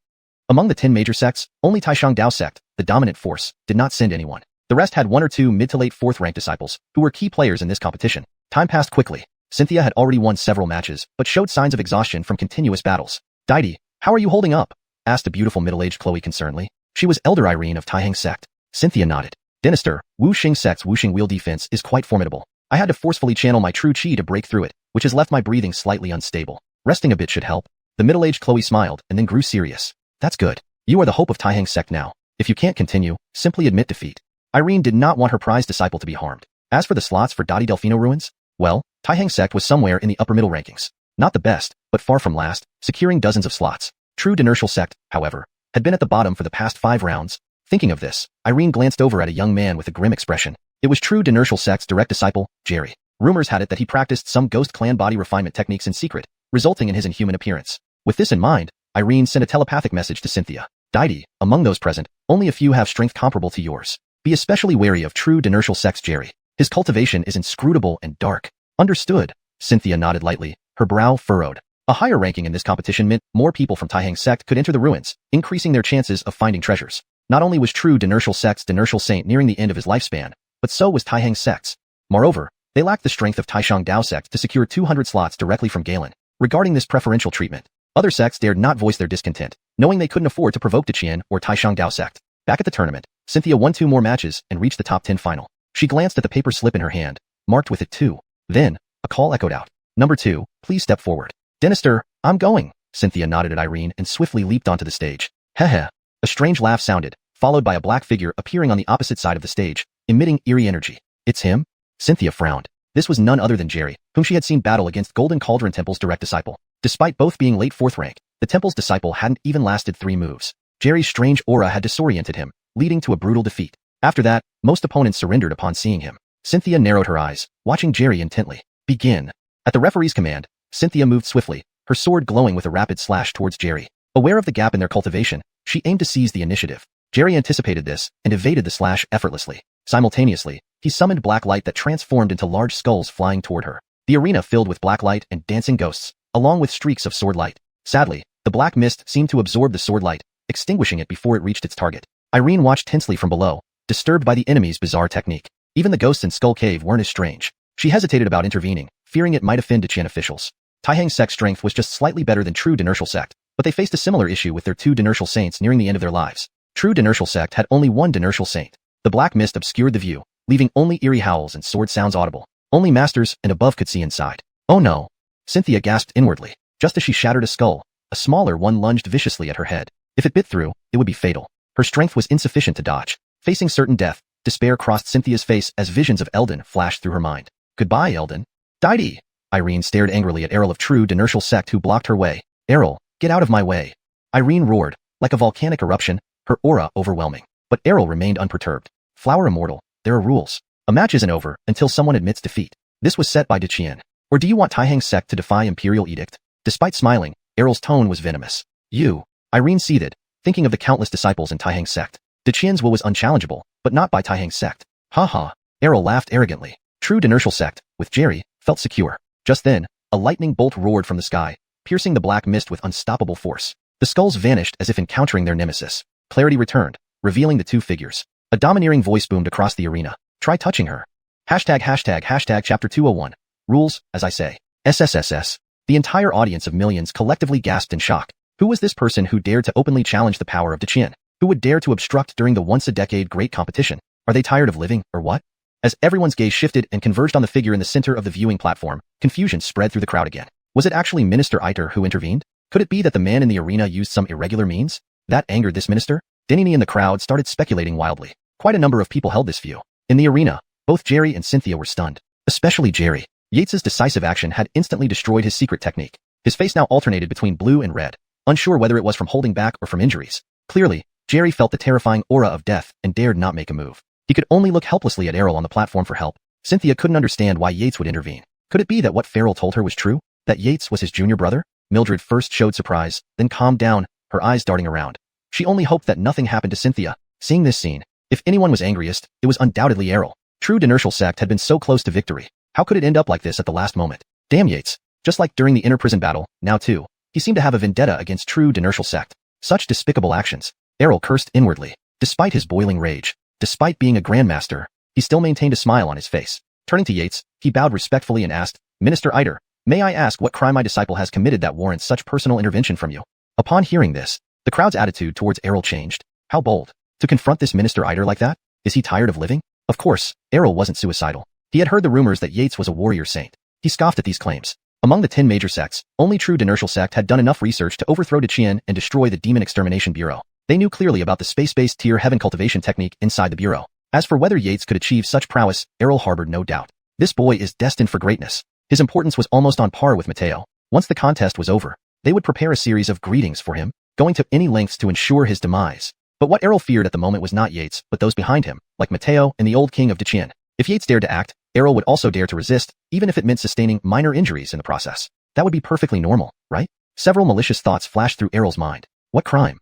Among the 10 major sects, only Taishang Dao sect, the dominant force, did not send anyone. The rest had 1 or 2 mid to late 4th rank disciples, who were key players in this competition. Time passed quickly. Xianxia had already won several matches, but showed signs of exhaustion from continuous battles. Dynasty, how are you holding up? Asked a beautiful middle-aged Chloe concernedly. She was Elder Irene of Taihang sect. Xianxia nodded. Dynasty, Wu Xing sect's Wuxing wheel defense is quite formidable. I had to forcefully channel my true chi to break through it, which has left my breathing slightly unstable. Resting a bit should help. The middle-aged Chloe smiled and then grew serious. That's good. You are the hope of Taihang sect now. If you can't continue, simply admit defeat. Irene did not want her prized disciple to be harmed. As for the slots for Dadi Delfino Ruins, well, Taihang sect was somewhere in the upper middle rankings. Not the best, but far from last, securing dozens of slots. True Dynasty sect, however, had been at the bottom for the past 5 rounds. Thinking of this, Irene glanced over at a young man with a grim expression. It was True Dynasty sect's direct disciple, Jerry. Rumors had it that he practiced some ghost clan body refinement techniques in secret, resulting in his inhuman appearance. With this in mind, Irene sent a telepathic message to Xianxia. Dynasty, among those present, only a few have strength comparable to yours. Be especially wary of True Dynasty sect's Jerry. His cultivation is inscrutable and dark. Understood. Xianxia nodded lightly, her brow furrowed. A higher ranking in this competition meant more people from Taihang sect could enter the ruins, increasing their chances of finding treasures. Not only was True Dynasty sect's Dynasty Saint nearing the end of his lifespan, but so was Taihang sect's. Moreover, they lacked the strength of Taishang Dao sect to secure 200 slots directly from Galen. Regarding this preferential treatment, other sects dared not voice their discontent, knowing they couldn't afford to provoke Qian or Taishang Dao sect. Back at the tournament, Xianxia won 2 more matches and reached the top 10 final. She glanced at the paper slip in her hand, marked with it too. Then, a call echoed out. Number 2, please step forward. Dynasty, I'm going. Xianxia nodded at Irene and swiftly leaped onto the stage. Heh. A strange laugh sounded, followed by a black figure appearing on the opposite side of the stage, emitting eerie energy. It's him? Xianxia frowned. This was none other than Jerry, whom she had seen battle against Golden Cauldron Temple's direct disciple. Despite both being late 4th rank, the temple's disciple hadn't even lasted 3 moves. Jerry's strange aura had disoriented him, leading to a brutal defeat. After that, most opponents surrendered upon seeing him. Xianxia narrowed her eyes, watching Jerry intently. Begin. At the referee's command, Xianxia moved swiftly, her sword glowing with a rapid slash towards Jerry. Aware of the gap in their cultivation, she aimed to seize the initiative. Jerry anticipated this and evaded the slash effortlessly. Simultaneously, he summoned black light that transformed into large skulls flying toward her. The arena filled with black light and dancing ghosts, along with streaks of sword light. Sadly, the black mist seemed to absorb the sword light, extinguishing it before it reached its target. Irene watched tensely from below, disturbed by the enemy's bizarre technique. Even the ghosts in Skull Cave weren't as strange. She hesitated about intervening, fearing it might offend Qian officials. Taihang sect's strength was just slightly better than True Dynasty sect, but they faced a similar issue with their 2 Dynasty saints nearing the end of their lives. True Dynasty sect had only 1 Dynasty saint. The black mist obscured the view, leaving only eerie howls and sword sounds audible. Only masters and above could see inside. Oh no! Xianxia gasped inwardly. Just as she shattered a skull, a smaller one lunged viciously at her head. If it bit through, it would be fatal. Her strength was insufficient to dodge. Facing certain death, despair crossed Xianxia's face as visions of Eldon flashed through her mind. Goodbye, Eldon. Dynasty! Irene stared angrily at Errol of true Dynasty sect who blocked her way. Errol, get out of my way. Irene roared, like a volcanic eruption, her aura overwhelming. But Errol remained unperturbed. Flower immortal, there are rules. A match isn't over until someone admits defeat. This was set by Qian. Or do you want Taihang's sect to defy imperial edict? Despite smiling, Errol's tone was venomous. You. Irene seethed, thinking of the countless disciples in Taihang's sect. Qian's will was unchallengeable, but not by Taihang's sect. Ha ha. Errol laughed arrogantly. True Dynasty sect, with Jerry, felt secure. Just then, a lightning bolt roared from the sky, piercing the black mist with unstoppable force. The skulls vanished as if encountering their nemesis. Clarity returned, revealing the two figures. A domineering voice boomed across the arena. Try touching her. Hashtag chapter 201. Rules, as I say. SSSS. The entire audience of millions collectively gasped in shock. Who was this person who dared to openly challenge the power of Qian? Who would dare to obstruct during the once-a-decade great competition? Are they tired of living, or what? As everyone's gaze shifted and converged on the figure in the center of the viewing platform, confusion spread through the crowd again. Was it actually Minister Iter who intervened? Could it be that the man in the arena used some irregular means? That angered this minister? Dynasty and the crowd started speculating wildly. Quite a number of people held this view. In the arena, both Jerry and Cynthia were stunned. Especially Jerry. Yates's decisive action had instantly destroyed his secret technique. His face now alternated between blue and red, unsure whether it was from holding back or from injuries. Clearly, Jerry felt the terrifying aura of death and dared not make a move. He could only look helplessly at Errol on the platform for help. Cynthia couldn't understand why Yates would intervene. Could it be that what Farrell told her was true? That Yates was his junior brother? Mildred first showed surprise, then calmed down, her eyes darting around. She only hoped that nothing happened to Cynthia. Seeing this scene, if anyone was angriest, it was undoubtedly Errol. True Dynasty sect had been so close to victory. How could it end up like this at the last moment? Damn Yates. Just like during the inner prison battle, now too, he seemed to have a vendetta against True Dynasty sect. Such despicable actions. Errol cursed inwardly. Despite his boiling rage, despite being a grandmaster, he still maintained a smile on his face. Turning to Yates, he bowed respectfully and asked, Minister Iter, may I ask what crime my disciple has committed that warrants such personal intervention from you? Upon hearing this, the crowd's attitude towards Errol changed. How bold. To confront this Minister Iter like that? Is he tired of living? Of course, Errol wasn't suicidal. He had heard the rumors that Yates was a warrior saint. He scoffed at these claims. Among the 10 major sects, only True Dynasty sect had done enough research to overthrow Qian and destroy the Demon Extermination Bureau. They knew clearly about the space-based tier heaven cultivation technique inside the bureau. As for whether Yates could achieve such prowess, Errol harbored no doubt. This boy is destined for greatness. His importance was almost on par with Mateo. Once the contest was over, they would prepare a series of greetings for him, going to any lengths to ensure his demise. But what Errol feared at the moment was not Yates, but those behind him, like Mateo and the old king of Qian. If Yates dared to act, Errol would also dare to resist, even if it meant sustaining minor injuries in the process. That would be perfectly normal, right? Several malicious thoughts flashed through Errol's mind. What crime?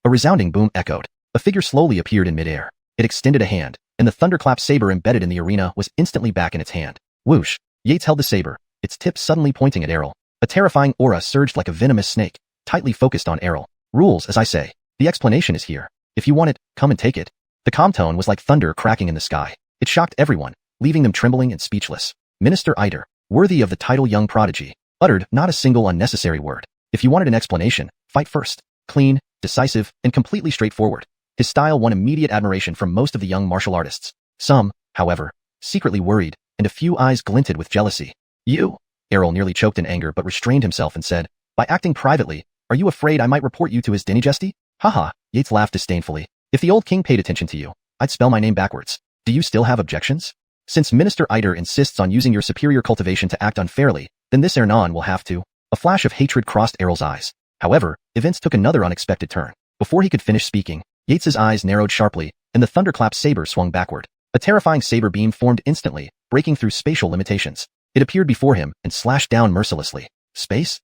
A resounding boom echoed. A figure slowly appeared in midair. It extended a hand, and the thunderclap saber embedded in the arena was instantly back in its hand. Whoosh! Yates held the saber, its tip suddenly pointing at Errol. A terrifying aura surged like a venomous snake, tightly focused on Errol. Rules, as I say. The explanation is here. If you want it, come and take it. The calm tone was like thunder cracking in the sky. It shocked everyone, leaving them trembling and speechless. Minister Iter, worthy of the title young prodigy, uttered not a single unnecessary word. If you wanted an explanation, fight first. Clean, decisive, and completely straightforward. His style won immediate admiration from most of the young martial artists. Some, however, secretly worried, and a few eyes glinted with jealousy. You? Errol nearly choked in anger but restrained himself and said, by acting privately, are you afraid I might report you to his Dynasty? Haha, Yates laughed disdainfully. If the old king paid attention to you, I'd spell my name backwards. Do you still have objections? Since Minister Iter insists on using your superior cultivation to act unfairly, then this Ernan will have to. A flash of hatred crossed Errol's eyes. However, events took another unexpected turn. Before he could finish speaking, Yates's eyes narrowed sharply, and the thunderclap saber swung backward. A terrifying saber beam formed instantly, breaking through spatial limitations. It appeared before him and slashed down mercilessly. Space?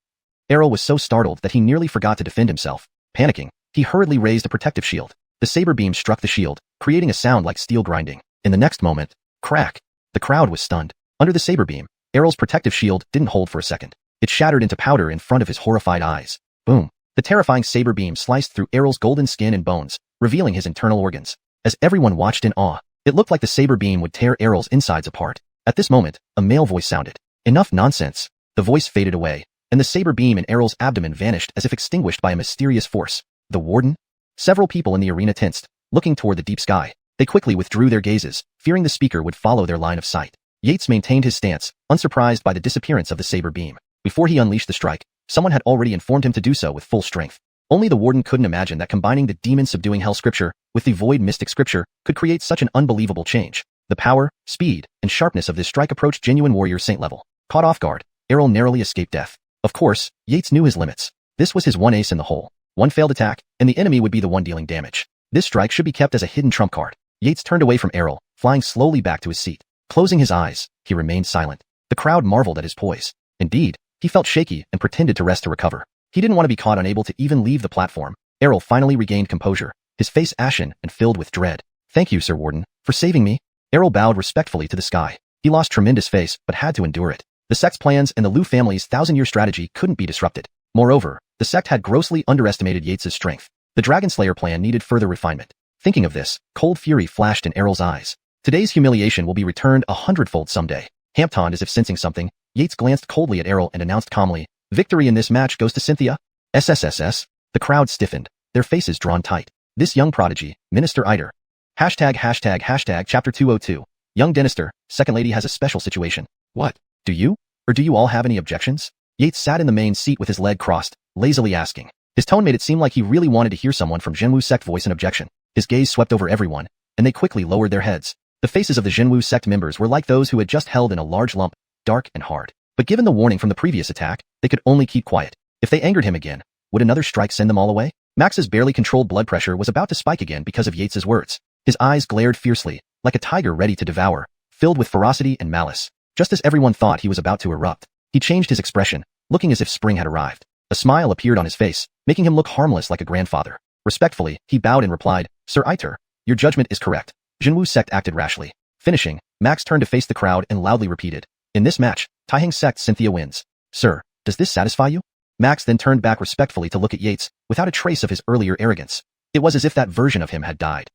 Errol was so startled that he nearly forgot to defend himself. Panicking, he hurriedly raised a protective shield. The saber beam struck the shield, creating a sound like steel grinding. In the next moment, crack! The crowd was stunned. Under the saber beam, Errol's protective shield didn't hold for a second. It shattered into powder in front of his horrified eyes. Boom! The terrifying saber beam sliced through Errol's golden skin and bones, revealing his internal organs. As everyone watched in awe, it looked like the saber beam would tear Errol's insides apart. At this moment, a male voice sounded. Enough nonsense. The voice faded away, and the saber beam in Errol's abdomen vanished as if extinguished by a mysterious force. The warden? Several people in the arena tensed, looking toward the deep sky. They quickly withdrew their gazes, fearing the speaker would follow their line of sight. Yates maintained his stance, unsurprised by the disappearance of the saber beam. Before he unleashed the strike, someone had already informed him to do so with full strength. Only the warden couldn't imagine that combining the demon-subduing hell scripture with the void mystic scripture could create such an unbelievable change. The power, speed, and sharpness of this strike approached genuine warrior saint level. Caught off guard, Errol narrowly escaped death. Of course, Yates knew his limits. This was his one ace in the hole. One failed attack, and the enemy would be the one dealing damage. This strike should be kept as a hidden trump card. Yates turned away from Errol, flying slowly back to his seat. Closing his eyes, he remained silent. The crowd marveled at his poise. Indeed, he felt shaky and pretended to rest to recover. He didn't want to be caught unable to even leave the platform. Errol finally regained composure, his face ashen and filled with dread. "Thank you, Sir Warden, for saving me." Errol bowed respectfully to the sky. He lost tremendous face, but had to endure it. The sect's plans and the Liu family's thousand-year strategy couldn't be disrupted. Moreover, the sect had grossly underestimated Yates' strength. The Dragon Slayer plan needed further refinement. Thinking of this, cold fury flashed in Errol's eyes. Today's humiliation will be returned 100-fold someday. Hampton, as if sensing something, Yates glanced coldly at Errol and announced calmly, "Victory in this match goes to Xianxia." SSSS. The crowd stiffened, their faces drawn tight. This young prodigy, Minister Iter. Chapter 202. Young Dynasty, Second Lady has a special situation. What? Do you? Or do you all have any objections? Yates sat in the main seat with his leg crossed, lazily asking. His tone made it seem like he really wanted to hear someone from Jinwu sect voice an objection. His gaze swept over everyone, and they quickly lowered their heads. The faces of the Jinwu sect members were like those who had just held in a large lump, dark and hard. But given the warning from the previous attack, they could only keep quiet. If they angered him again, would another strike send them all away? Max's barely controlled blood pressure was about to spike again because of Yates' words. His eyes glared fiercely, like a tiger ready to devour, filled with ferocity and malice. Just as everyone thought he was about to erupt, he changed his expression, looking as if spring had arrived. A smile appeared on his face, making him look harmless like a grandfather. Respectfully, he bowed and replied, "Sir Iter, your judgment is correct." Jinwu sect acted rashly. Finishing, Max turned to face the crowd and loudly repeated, "In this match, Taihang sect Xianxia wins." "Sir, does this satisfy you?" Max then turned back respectfully to look at Yates, without a trace of his earlier arrogance. It was as if that version of him had died.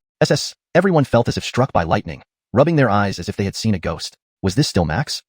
Everyone felt as if struck by lightning, rubbing their eyes as if they had seen a ghost. Was this still Max?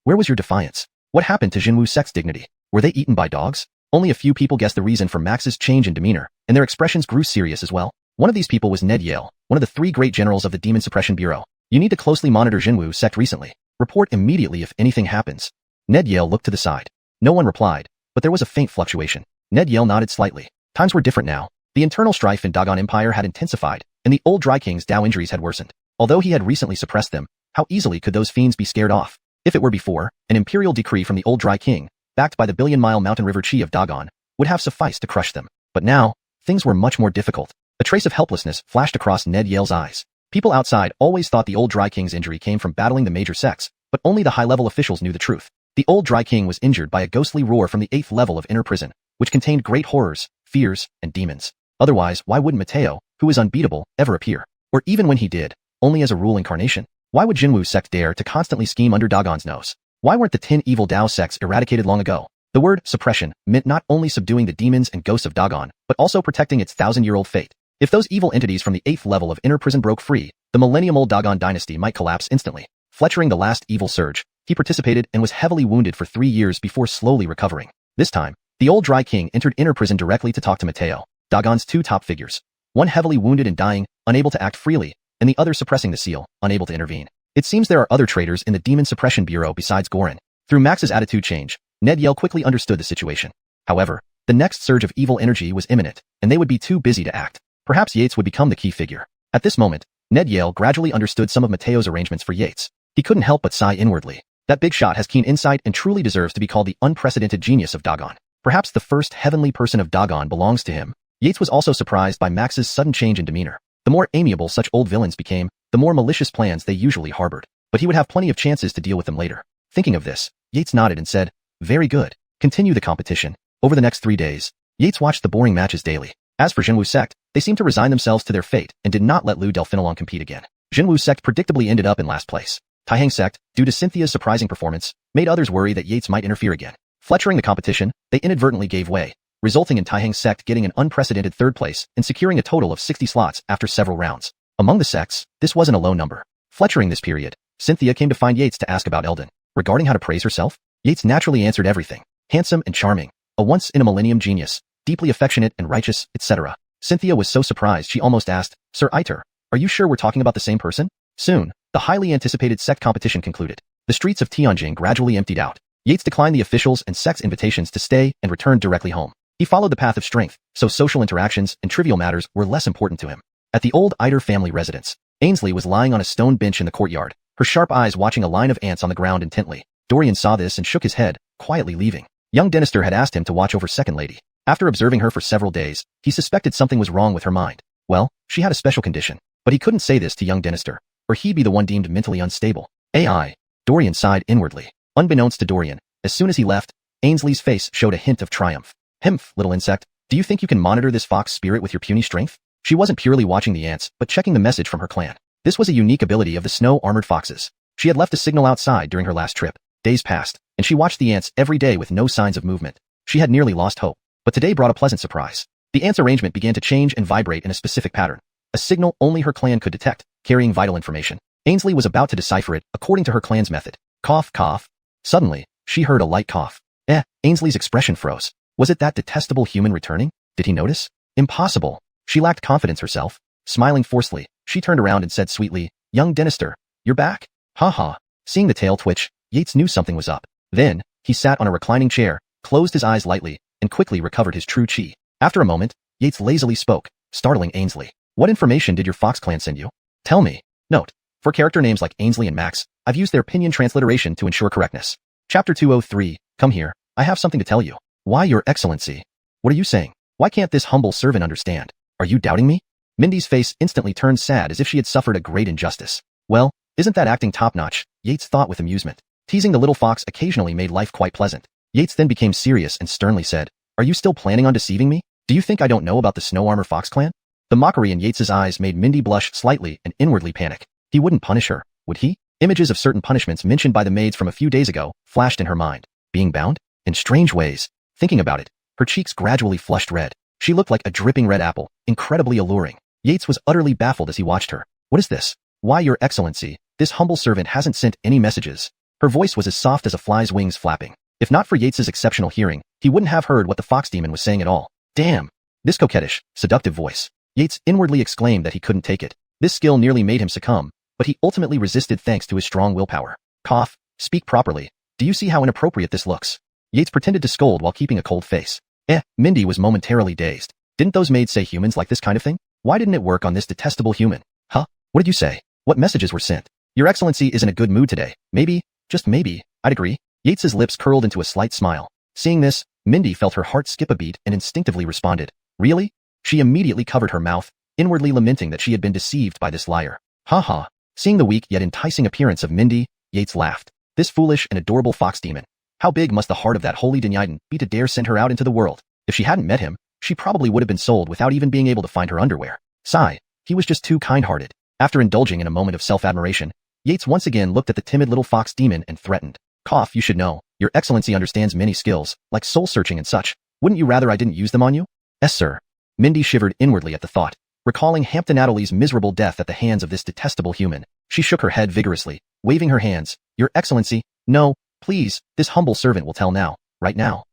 Where was your defiance? What happened to Jinwu sect's dignity? Were they eaten by dogs? Only a few people guessed the reason for Max's change in demeanor, and their expressions grew serious as well. One of these people was Ned Yale, one of the 3 great generals of the Demon Suppression Bureau. "You need to closely monitor Jinwu sect recently. Report immediately if anything happens." Ned Yale looked to the side. No one replied, but there was a faint fluctuation. Ned Yale nodded slightly. Times were different now. The internal strife in Dagon Empire had intensified, and the old Dry King's Dao injuries had worsened. Although he had recently suppressed them, how easily could those fiends be scared off? If it were before, an imperial decree from the old Dry King, backed by the billion-mile mountain river Qi of Dagon, would have sufficed to crush them. But now, things were much more difficult. A trace of helplessness flashed across Ned Yale's eyes. People outside always thought the old Dry King's injury came from battling the major sects, but only the high-level officials knew the truth. The old Dry King was injured by a ghostly roar from the 8th level of Inner Prison, which contained great horrors, fears, and demons. Otherwise, why wouldn't Mateo, who was unbeatable, ever appear? Or even when he did, only as a rule incarnation? Why would Jinwu sect dare to constantly scheme under Dagon's nose? Why weren't the 10 evil Dao sects eradicated long ago? The word suppression meant not only subduing the demons and ghosts of Dagon, but also protecting its 1,000-year-old fate. If those evil entities from the 8th level of Inner Prison broke free, the millennium-old Dagon dynasty might collapse instantly. Fletchering the last evil surge, he participated and was heavily wounded for 3 years before slowly recovering. This time, the old Dry King entered Inner Prison directly to talk to Mateo, Dagon's 2 top figures. One heavily wounded and dying, unable to act freely, and the other suppressing the seal, unable to intervene. It seems there are other traitors in the Demon Suppression Bureau besides Gorin. Through Max's attitude change, Ned Yale quickly understood the situation. However, the next surge of evil energy was imminent, and they would be too busy to act. Perhaps Yates would become the key figure. At this moment, Ned Yale gradually understood some of Mateo's arrangements for Yates. He couldn't help but sigh inwardly. That big shot has keen insight and truly deserves to be called the unprecedented genius of Dagon. Perhaps the first heavenly person of Dagon belongs to him. Yates was also surprised by Max's sudden change in demeanor. The more amiable such old villains became, the more malicious plans they usually harbored. But he would have plenty of chances to deal with them later. Thinking of this, Yates nodded and said, "Very good. Continue the competition." Over the next 3 days, Yates watched the boring matches daily. As for Jinwu sect, they seemed to resign themselves to their fate and did not let Liu Delphinilong compete again. Jinwu sect predictably ended up in last place. Taihang sect, due to Cynthia's surprising performance, made others worry that Yates might interfere again. Fletchering the competition, they inadvertently gave way, resulting in Taihang sect getting an unprecedented 3rd place and securing a total of 60 slots after several rounds. Among the sects, this wasn't a low number. Fletchering this period, Cynthia came to find Yates to ask about Eldon. Regarding how to praise herself, Yates naturally answered everything. Handsome and charming, a once-in-a-millennium genius, deeply affectionate and righteous, etc. Cynthia was so surprised she almost asked, "Sir Iter, are you sure we're talking about the same person?" Soon, the highly anticipated sect competition concluded. The streets of Tianjin gradually emptied out. Yates declined the officials' and sect's invitations to stay and returned directly home. He followed the path of strength, so social interactions and trivial matters were less important to him. At the old Iter family residence, Ainsley was lying on a stone bench in the courtyard, her sharp eyes watching a line of ants on the ground intently. Dorian saw this and shook his head, quietly leaving. Young Dynasty had asked him to watch over second lady. After observing her for several days, he suspected something was wrong with her mind. Well, she had a special condition, but he couldn't say this to young Dynasty, or he'd be the one deemed mentally unstable. AI. Dorian sighed inwardly. Unbeknownst to Dorian, as soon as he left, Ainsley's face showed a hint of triumph. Himph, little insect. Do you think you can monitor this fox spirit with your puny strength? She wasn't purely watching the ants, but checking the message from her clan. This was a unique ability of the snow-armored foxes. She had left a signal outside during her last trip. Days passed, and she watched the ants every day with no signs of movement. She had nearly lost hope, but today brought a pleasant surprise. The ants' arrangement began to change and vibrate in a specific pattern. A signal only her clan could detect, carrying vital information. Ainsley was about to decipher it according to her clan's method. Cough, cough. Suddenly, she heard a light cough. Ainsley's expression froze. Was it that detestable human returning? Did he notice? Impossible. She lacked confidence herself. Smiling forcefully, she turned around and said sweetly, "Young Dynasty, you're back?" Ha ha. Seeing the tail twitch, Yates knew something was up. Then, he sat on a reclining chair, closed his eyes lightly, and quickly recovered his true chi. After a moment, Yates lazily spoke, startling Ainsley. "What information did your Fox clan send you? Tell me." Note: for character names like Ainsley and Max, I've used their pinyin transliteration to ensure correctness. Chapter 203, Come here, I have something to tell you. Why, Your Excellency? What are you saying? Why can't this humble servant understand? Are you doubting me? Mindy's face instantly turned sad as if she had suffered a great injustice. Well, isn't that acting top-notch? Yates thought with amusement. Teasing the little fox occasionally made life quite pleasant. Yates then became serious and sternly said, "Are you still planning on deceiving me? Do you think I don't know about the Snow Armor Fox clan?" The mockery in Yates's eyes made Mindy blush slightly and inwardly panic. He wouldn't punish her, would he? Images of certain punishments mentioned by the maids from a few days ago flashed in her mind. Being bound? In strange ways. Thinking about it, her cheeks gradually flushed red. She looked like a dripping red apple, incredibly alluring. Yates was utterly baffled as he watched her. "What is this? Why, Your Excellency, this humble servant hasn't sent any messages." Her voice was as soft as a fly's wings flapping. If not for Yates's exceptional hearing, he wouldn't have heard what the fox demon was saying at all. Damn! This coquettish, seductive voice. Yates inwardly exclaimed that he couldn't take it. This skill nearly made him succumb, but he ultimately resisted thanks to his strong willpower. Cough, speak properly. Do you see how inappropriate this looks? Yates pretended to scold while keeping a cold face. Mindy was momentarily dazed. Didn't those maids say humans like this kind of thing? Why didn't it work on this detestable human? Huh? What did you say? What messages were sent? Your Excellency is in a good mood today. Maybe, just maybe, I'd agree. Yates's lips curled into a slight smile. Seeing this, Mindy felt her heart skip a beat and instinctively responded. Really? She immediately covered her mouth, inwardly lamenting that she had been deceived by this liar. Ha ha. Seeing the weak yet enticing appearance of Mindy, Yates laughed. This foolish and adorable fox demon. How big must the heart of that holy Dynasty be to dare send her out into the world? If she hadn't met him, she probably would have been sold without even being able to find her underwear. Sigh. He was just too kind-hearted. After indulging in a moment of self-admiration, Yates once again looked at the timid little fox demon and threatened. Cough, you should know. Your Excellency understands many skills, like soul-searching and such. Wouldn't you rather I didn't use them on you? Yes, sir. Mindy shivered inwardly at the thought. Recalling Hampton Natalie's miserable death at the hands of this detestable human, she shook her head vigorously, waving her hands. Your Excellency, no, please, this humble servant will tell now, right now.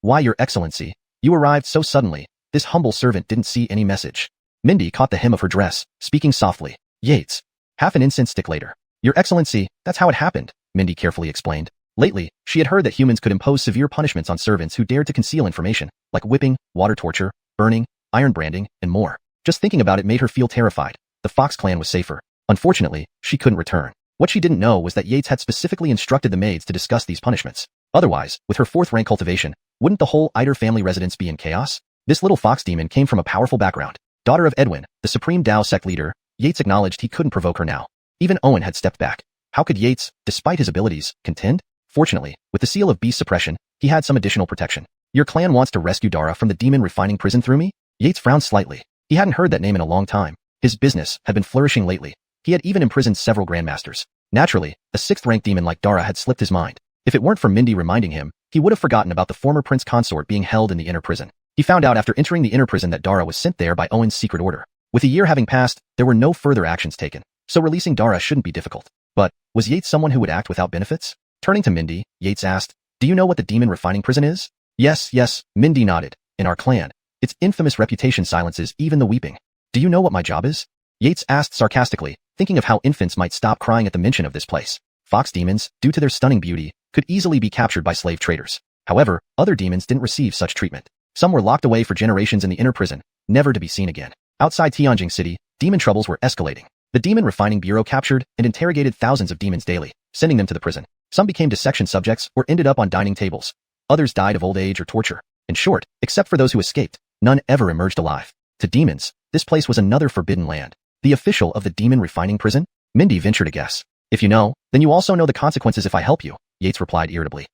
Why, Your Excellency, you arrived so suddenly, this humble servant didn't see any message. Mindy caught the hem of her dress, speaking softly. Yates. Half an incense stick later. Your Excellency, that's how it happened, Mindy carefully explained. Lately, she had heard that humans could impose severe punishments on servants who dared to conceal information, like whipping, water torture, burning, iron branding, and more. Just thinking about it made her feel terrified. The Fox clan was safer. Unfortunately, she couldn't return. What she didn't know was that Yates had specifically instructed the maids to discuss these punishments. Otherwise, with her 4th rank cultivation, wouldn't the whole Eider family residence be in chaos? This little fox demon came from a powerful background. Daughter of Edwin, the supreme Dao sect leader, Yates acknowledged he couldn't provoke her now. Even Owen had stepped back. How could Yates, despite his abilities, contend? Fortunately, with the seal of beast suppression, he had some additional protection. Your clan wants to rescue Dara from the demon refining prison through me? Yates frowned slightly. He hadn't heard that name in a long time. His business had been flourishing lately. He had even imprisoned several grandmasters. Naturally, a 6th rank demon like Dara had slipped his mind. If it weren't for Mindy reminding him, he would have forgotten about the former prince consort being held in the inner prison. He found out after entering the inner prison that Dara was sent there by Owen's secret order. With a year having passed, there were no further actions taken, so releasing Dara shouldn't be difficult. But, was Yates someone who would act without benefits? Turning to Mindy, Yates asked, "Do you know what the demon refining prison is?" Yes, Mindy nodded. In our clan, its infamous reputation silences even the weeping. Do you know what my job is? Yates asked sarcastically, thinking of how infants might stop crying at the mention of this place. Fox demons, due to their stunning beauty, could easily be captured by slave traders. However, other demons didn't receive such treatment. Some were locked away for generations in the inner prison, never to be seen again. Outside Tianjin City, demon troubles were escalating. The Demon Refining Bureau captured and interrogated thousands of demons daily, sending them to the prison. Some became dissection subjects or ended up on dining tables. Others died of old age or torture. In short, except for those who escaped, none ever emerged alive. To demons, this place was another forbidden land. The official of the demon refining prison? Mindy ventured a guess. If you know, then you also know the consequences if I help you, Yates replied irritably.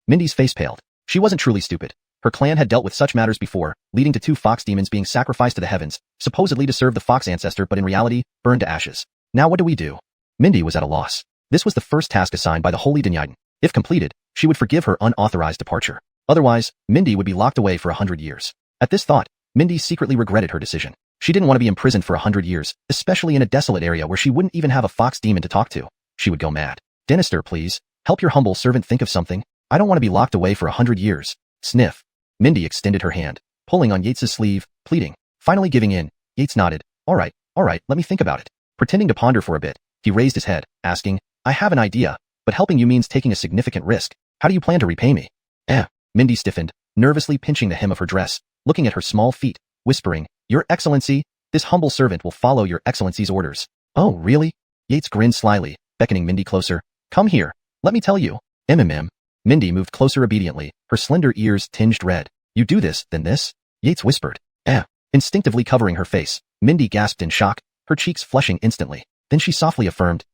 Mindy's face paled. She wasn't truly stupid. Her clan had dealt with such matters before, leading to 2 fox demons being sacrificed to the heavens, supposedly to serve the fox ancestor but in reality, burned to ashes. Now what do we do? Mindy was at a loss. This was the first task assigned by the Holy Dynasty. If completed, she would forgive her unauthorized departure. Otherwise, Mindy would be locked away for 100 years. At this thought, Mindy secretly regretted her decision. She didn't want to be imprisoned for 100 years, especially in a desolate area where she wouldn't even have a fox demon to talk to. She would go mad. Dynasty, please, help your humble servant think of something. I don't want to be locked away for 100 years. Sniff. Mindy extended her hand, pulling on Yates's sleeve, pleading. Finally giving in, Yates nodded. All right, let me think about it. Pretending to ponder for a bit, he raised his head, asking, I have an idea, but helping you means taking a significant risk. How do you plan to repay me? Mindy stiffened, nervously pinching the hem of her dress, looking at her small feet, whispering, Your Excellency, this humble servant will follow Your Excellency's orders. Oh, really? Yates grinned slyly, beckoning Mindy closer. Come here, let me tell you. Mindy moved closer obediently, her slender ears tinged red. You do this, then this? Yates whispered. Instinctively covering her face, Mindy gasped in shock, her cheeks flushing instantly. Then she softly affirmed,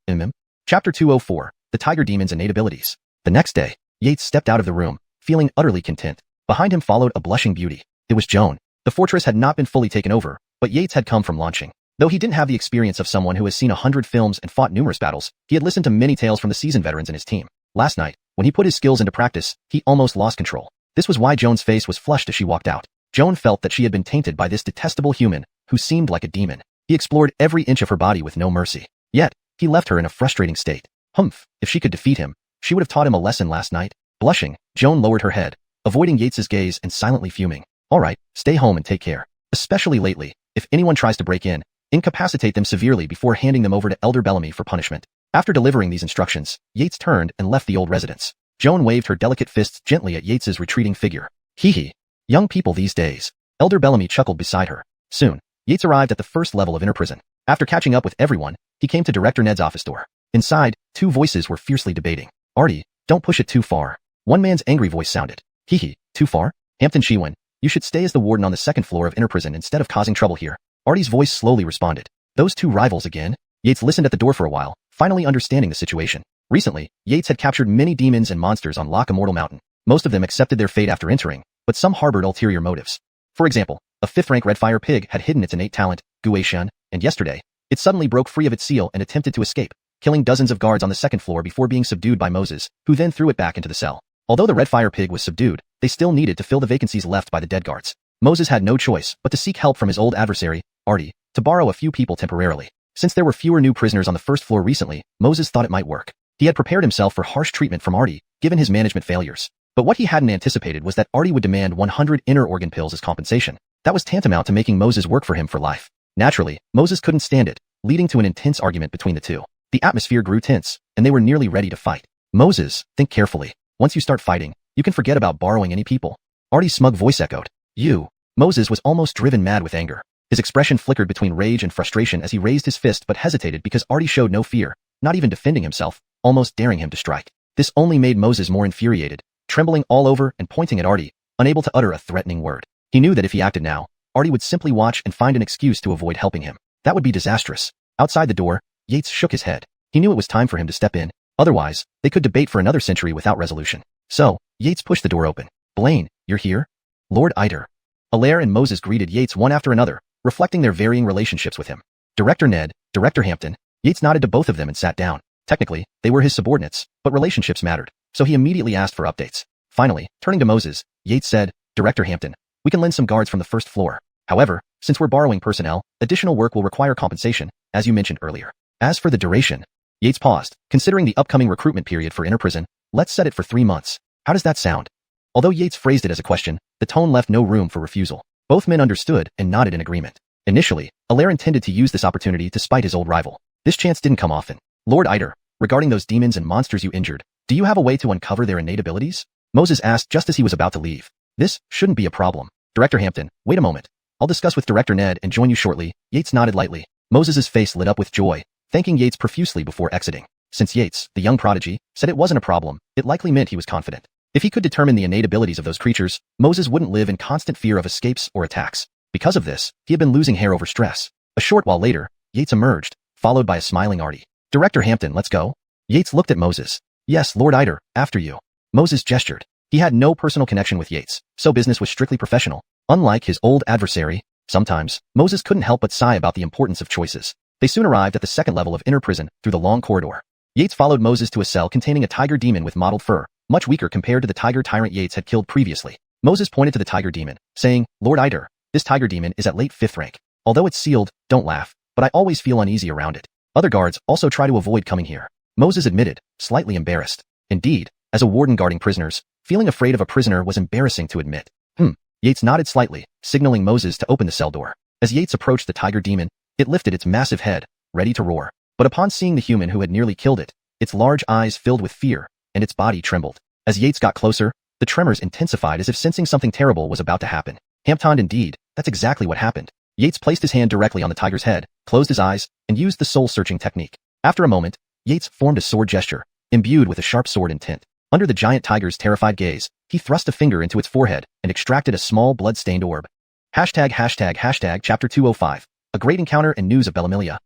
Chapter 204, The Tiger Demon's Innate Abilities. The next day, Yates stepped out of the room, feeling utterly content. Behind him followed a blushing beauty. It was Joan. The fortress had not been fully taken over, but Yates had come from launching. Though he didn't have the experience of someone who has seen 100 films and fought numerous battles, he had listened to many tales from the seasoned veterans in his team. Last night, when he put his skills into practice, he almost lost control. This was why Joan's face was flushed as she walked out. Joan felt that she had been tainted by this detestable human, who seemed like a demon. He explored every inch of her body with no mercy. Yet, he left her in a frustrating state. If she could defeat him, she would have taught him a lesson last night. Blushing, Joan lowered her head, avoiding Yates's gaze and silently fuming. All right, stay home and take care. Especially lately, if anyone tries to break in, incapacitate them severely before handing them over to Elder Bellamy for punishment. After delivering these instructions, Yates turned and left the old residence. Joan waved her delicate fists gently at Yates's retreating figure. Hee. Young people these days. Elder Bellamy chuckled beside her. Soon, Yates arrived at the first level of Imprison. After catching up with everyone, he came to Director Ned's office door. Inside, 2 voices were fiercely debating. Artie, don't push it too far. One man's angry voice sounded. Too far? Hampton Qian, you should stay as the warden on the 2nd floor of Imprison instead of causing trouble here. Artie's voice slowly responded. Those 2 rivals again? Yates listened at the door for a while, finally understanding the situation. Recently, Yates had captured many demons and monsters on Loch Immortal Mountain. Most of them accepted their fate after entering, but some harbored ulterior motives. For example, a 5th-rank Redfire pig had hidden its innate talent, Qian, and yesterday, it suddenly broke free of its seal and attempted to escape, killing dozens of guards on the 2nd floor before being subdued by Moses, who then threw it back into the cell. Although the Redfire pig was subdued, they still needed to fill the vacancies left by the dead guards. Moses had no choice but to seek help from his old adversary, Artie, to borrow a few people temporarily. Since there were fewer new prisoners on the 1st floor recently, Moses thought it might work. He had prepared himself for harsh treatment from Artie, given his management failures. But what he hadn't anticipated was that Artie would demand 100 inner organ pills as compensation. That was tantamount to making Moses work for him for life. Naturally, Moses couldn't stand it, leading to an intense argument between the two. The atmosphere grew tense, and they were nearly ready to fight. Moses, think carefully. Once you start fighting, you can forget about borrowing any people. Artie's smug voice echoed. You. Moses was almost driven mad with anger. His expression flickered between rage and frustration as he raised his fist but hesitated because Artie showed no fear, not even defending himself, almost daring him to strike. This only made Moses more infuriated, trembling all over and pointing at Artie, unable to utter a threatening word. He knew that if he acted now, Artie would simply watch and find an excuse to avoid helping him. That would be disastrous. Outside the door, Yates shook his head. He knew it was time for him to step in. Otherwise, they could debate for another century without resolution. So, Yates pushed the door open. Blaine, you're here? Lord Iter. Allaire and Moses greeted Yates one after another, reflecting their varying relationships with him. Director Ned, Director Hampton. Yates nodded to both of them and sat down. Technically, they were his subordinates, but relationships mattered, so he immediately asked for updates. Finally, turning to Moses, Yates said, Director Hampton, we can lend some guards from the 1st floor. However, since we're borrowing personnel, additional work will require compensation, as you mentioned earlier. As for the duration, Yates paused, considering the upcoming recruitment period for Imprison. Let's set it for 3 months. How does that sound? Although Yates phrased it as a question, the tone left no room for refusal. Both men understood and nodded in agreement. Initially, Allaire intended to use this opportunity to spite his old rival. This chance didn't come often. Lord Iter, regarding those demons and monsters you injured, do you have a way to uncover their innate abilities? Moses asked just as he was about to leave. This shouldn't be a problem. Director Hampton, wait a moment. I'll discuss with Director Ned and join you shortly. Yates nodded lightly. Moses's face lit up with joy, thanking Yates profusely before exiting. Since Yates, the young prodigy, said it wasn't a problem, it likely meant he was confident. If he could determine the innate abilities of those creatures, Moses wouldn't live in constant fear of escapes or attacks. Because of this, he had been losing hair over stress. A short while later, Yates emerged, followed by a smiling Artie. Director Hampton, let's go. Yates looked at Moses. Yes, Lord Eider, after you. Moses gestured. He had no personal connection with Yates, so business was strictly professional. Unlike his old adversary, sometimes, Moses couldn't help but sigh about the importance of choices. They soon arrived at the second level of inner prison, through the long corridor. Yates followed Moses to a cell containing a tiger demon with mottled fur, much weaker compared to the tiger tyrant Yates had killed previously. Moses pointed to the tiger demon, saying, Lord Eider, this tiger demon is at late 5th rank. Although it's sealed, don't laugh, but I always feel uneasy around it. Other guards also try to avoid coming here. Moses admitted, slightly embarrassed. Indeed, as a warden guarding prisoners, feeling afraid of a prisoner was embarrassing to admit. Yates nodded slightly, signaling Moses to open the cell door. As Yates approached the tiger demon, it lifted its massive head, ready to roar. But upon seeing the human who had nearly killed it, its large eyes filled with fear, and its body trembled. As Yates got closer, the tremors intensified as if sensing something terrible was about to happen. Hampton, indeed, that's exactly what happened. Yates placed his hand directly on the tiger's head, closed his eyes, and used the soul-searching technique. After a moment, Yates formed a sword gesture, imbued with a sharp sword intent. Under the giant tiger's terrified gaze, he thrust a finger into its forehead and extracted a small blood-stained orb. Chapter 205. A great encounter and news of Bellamilia.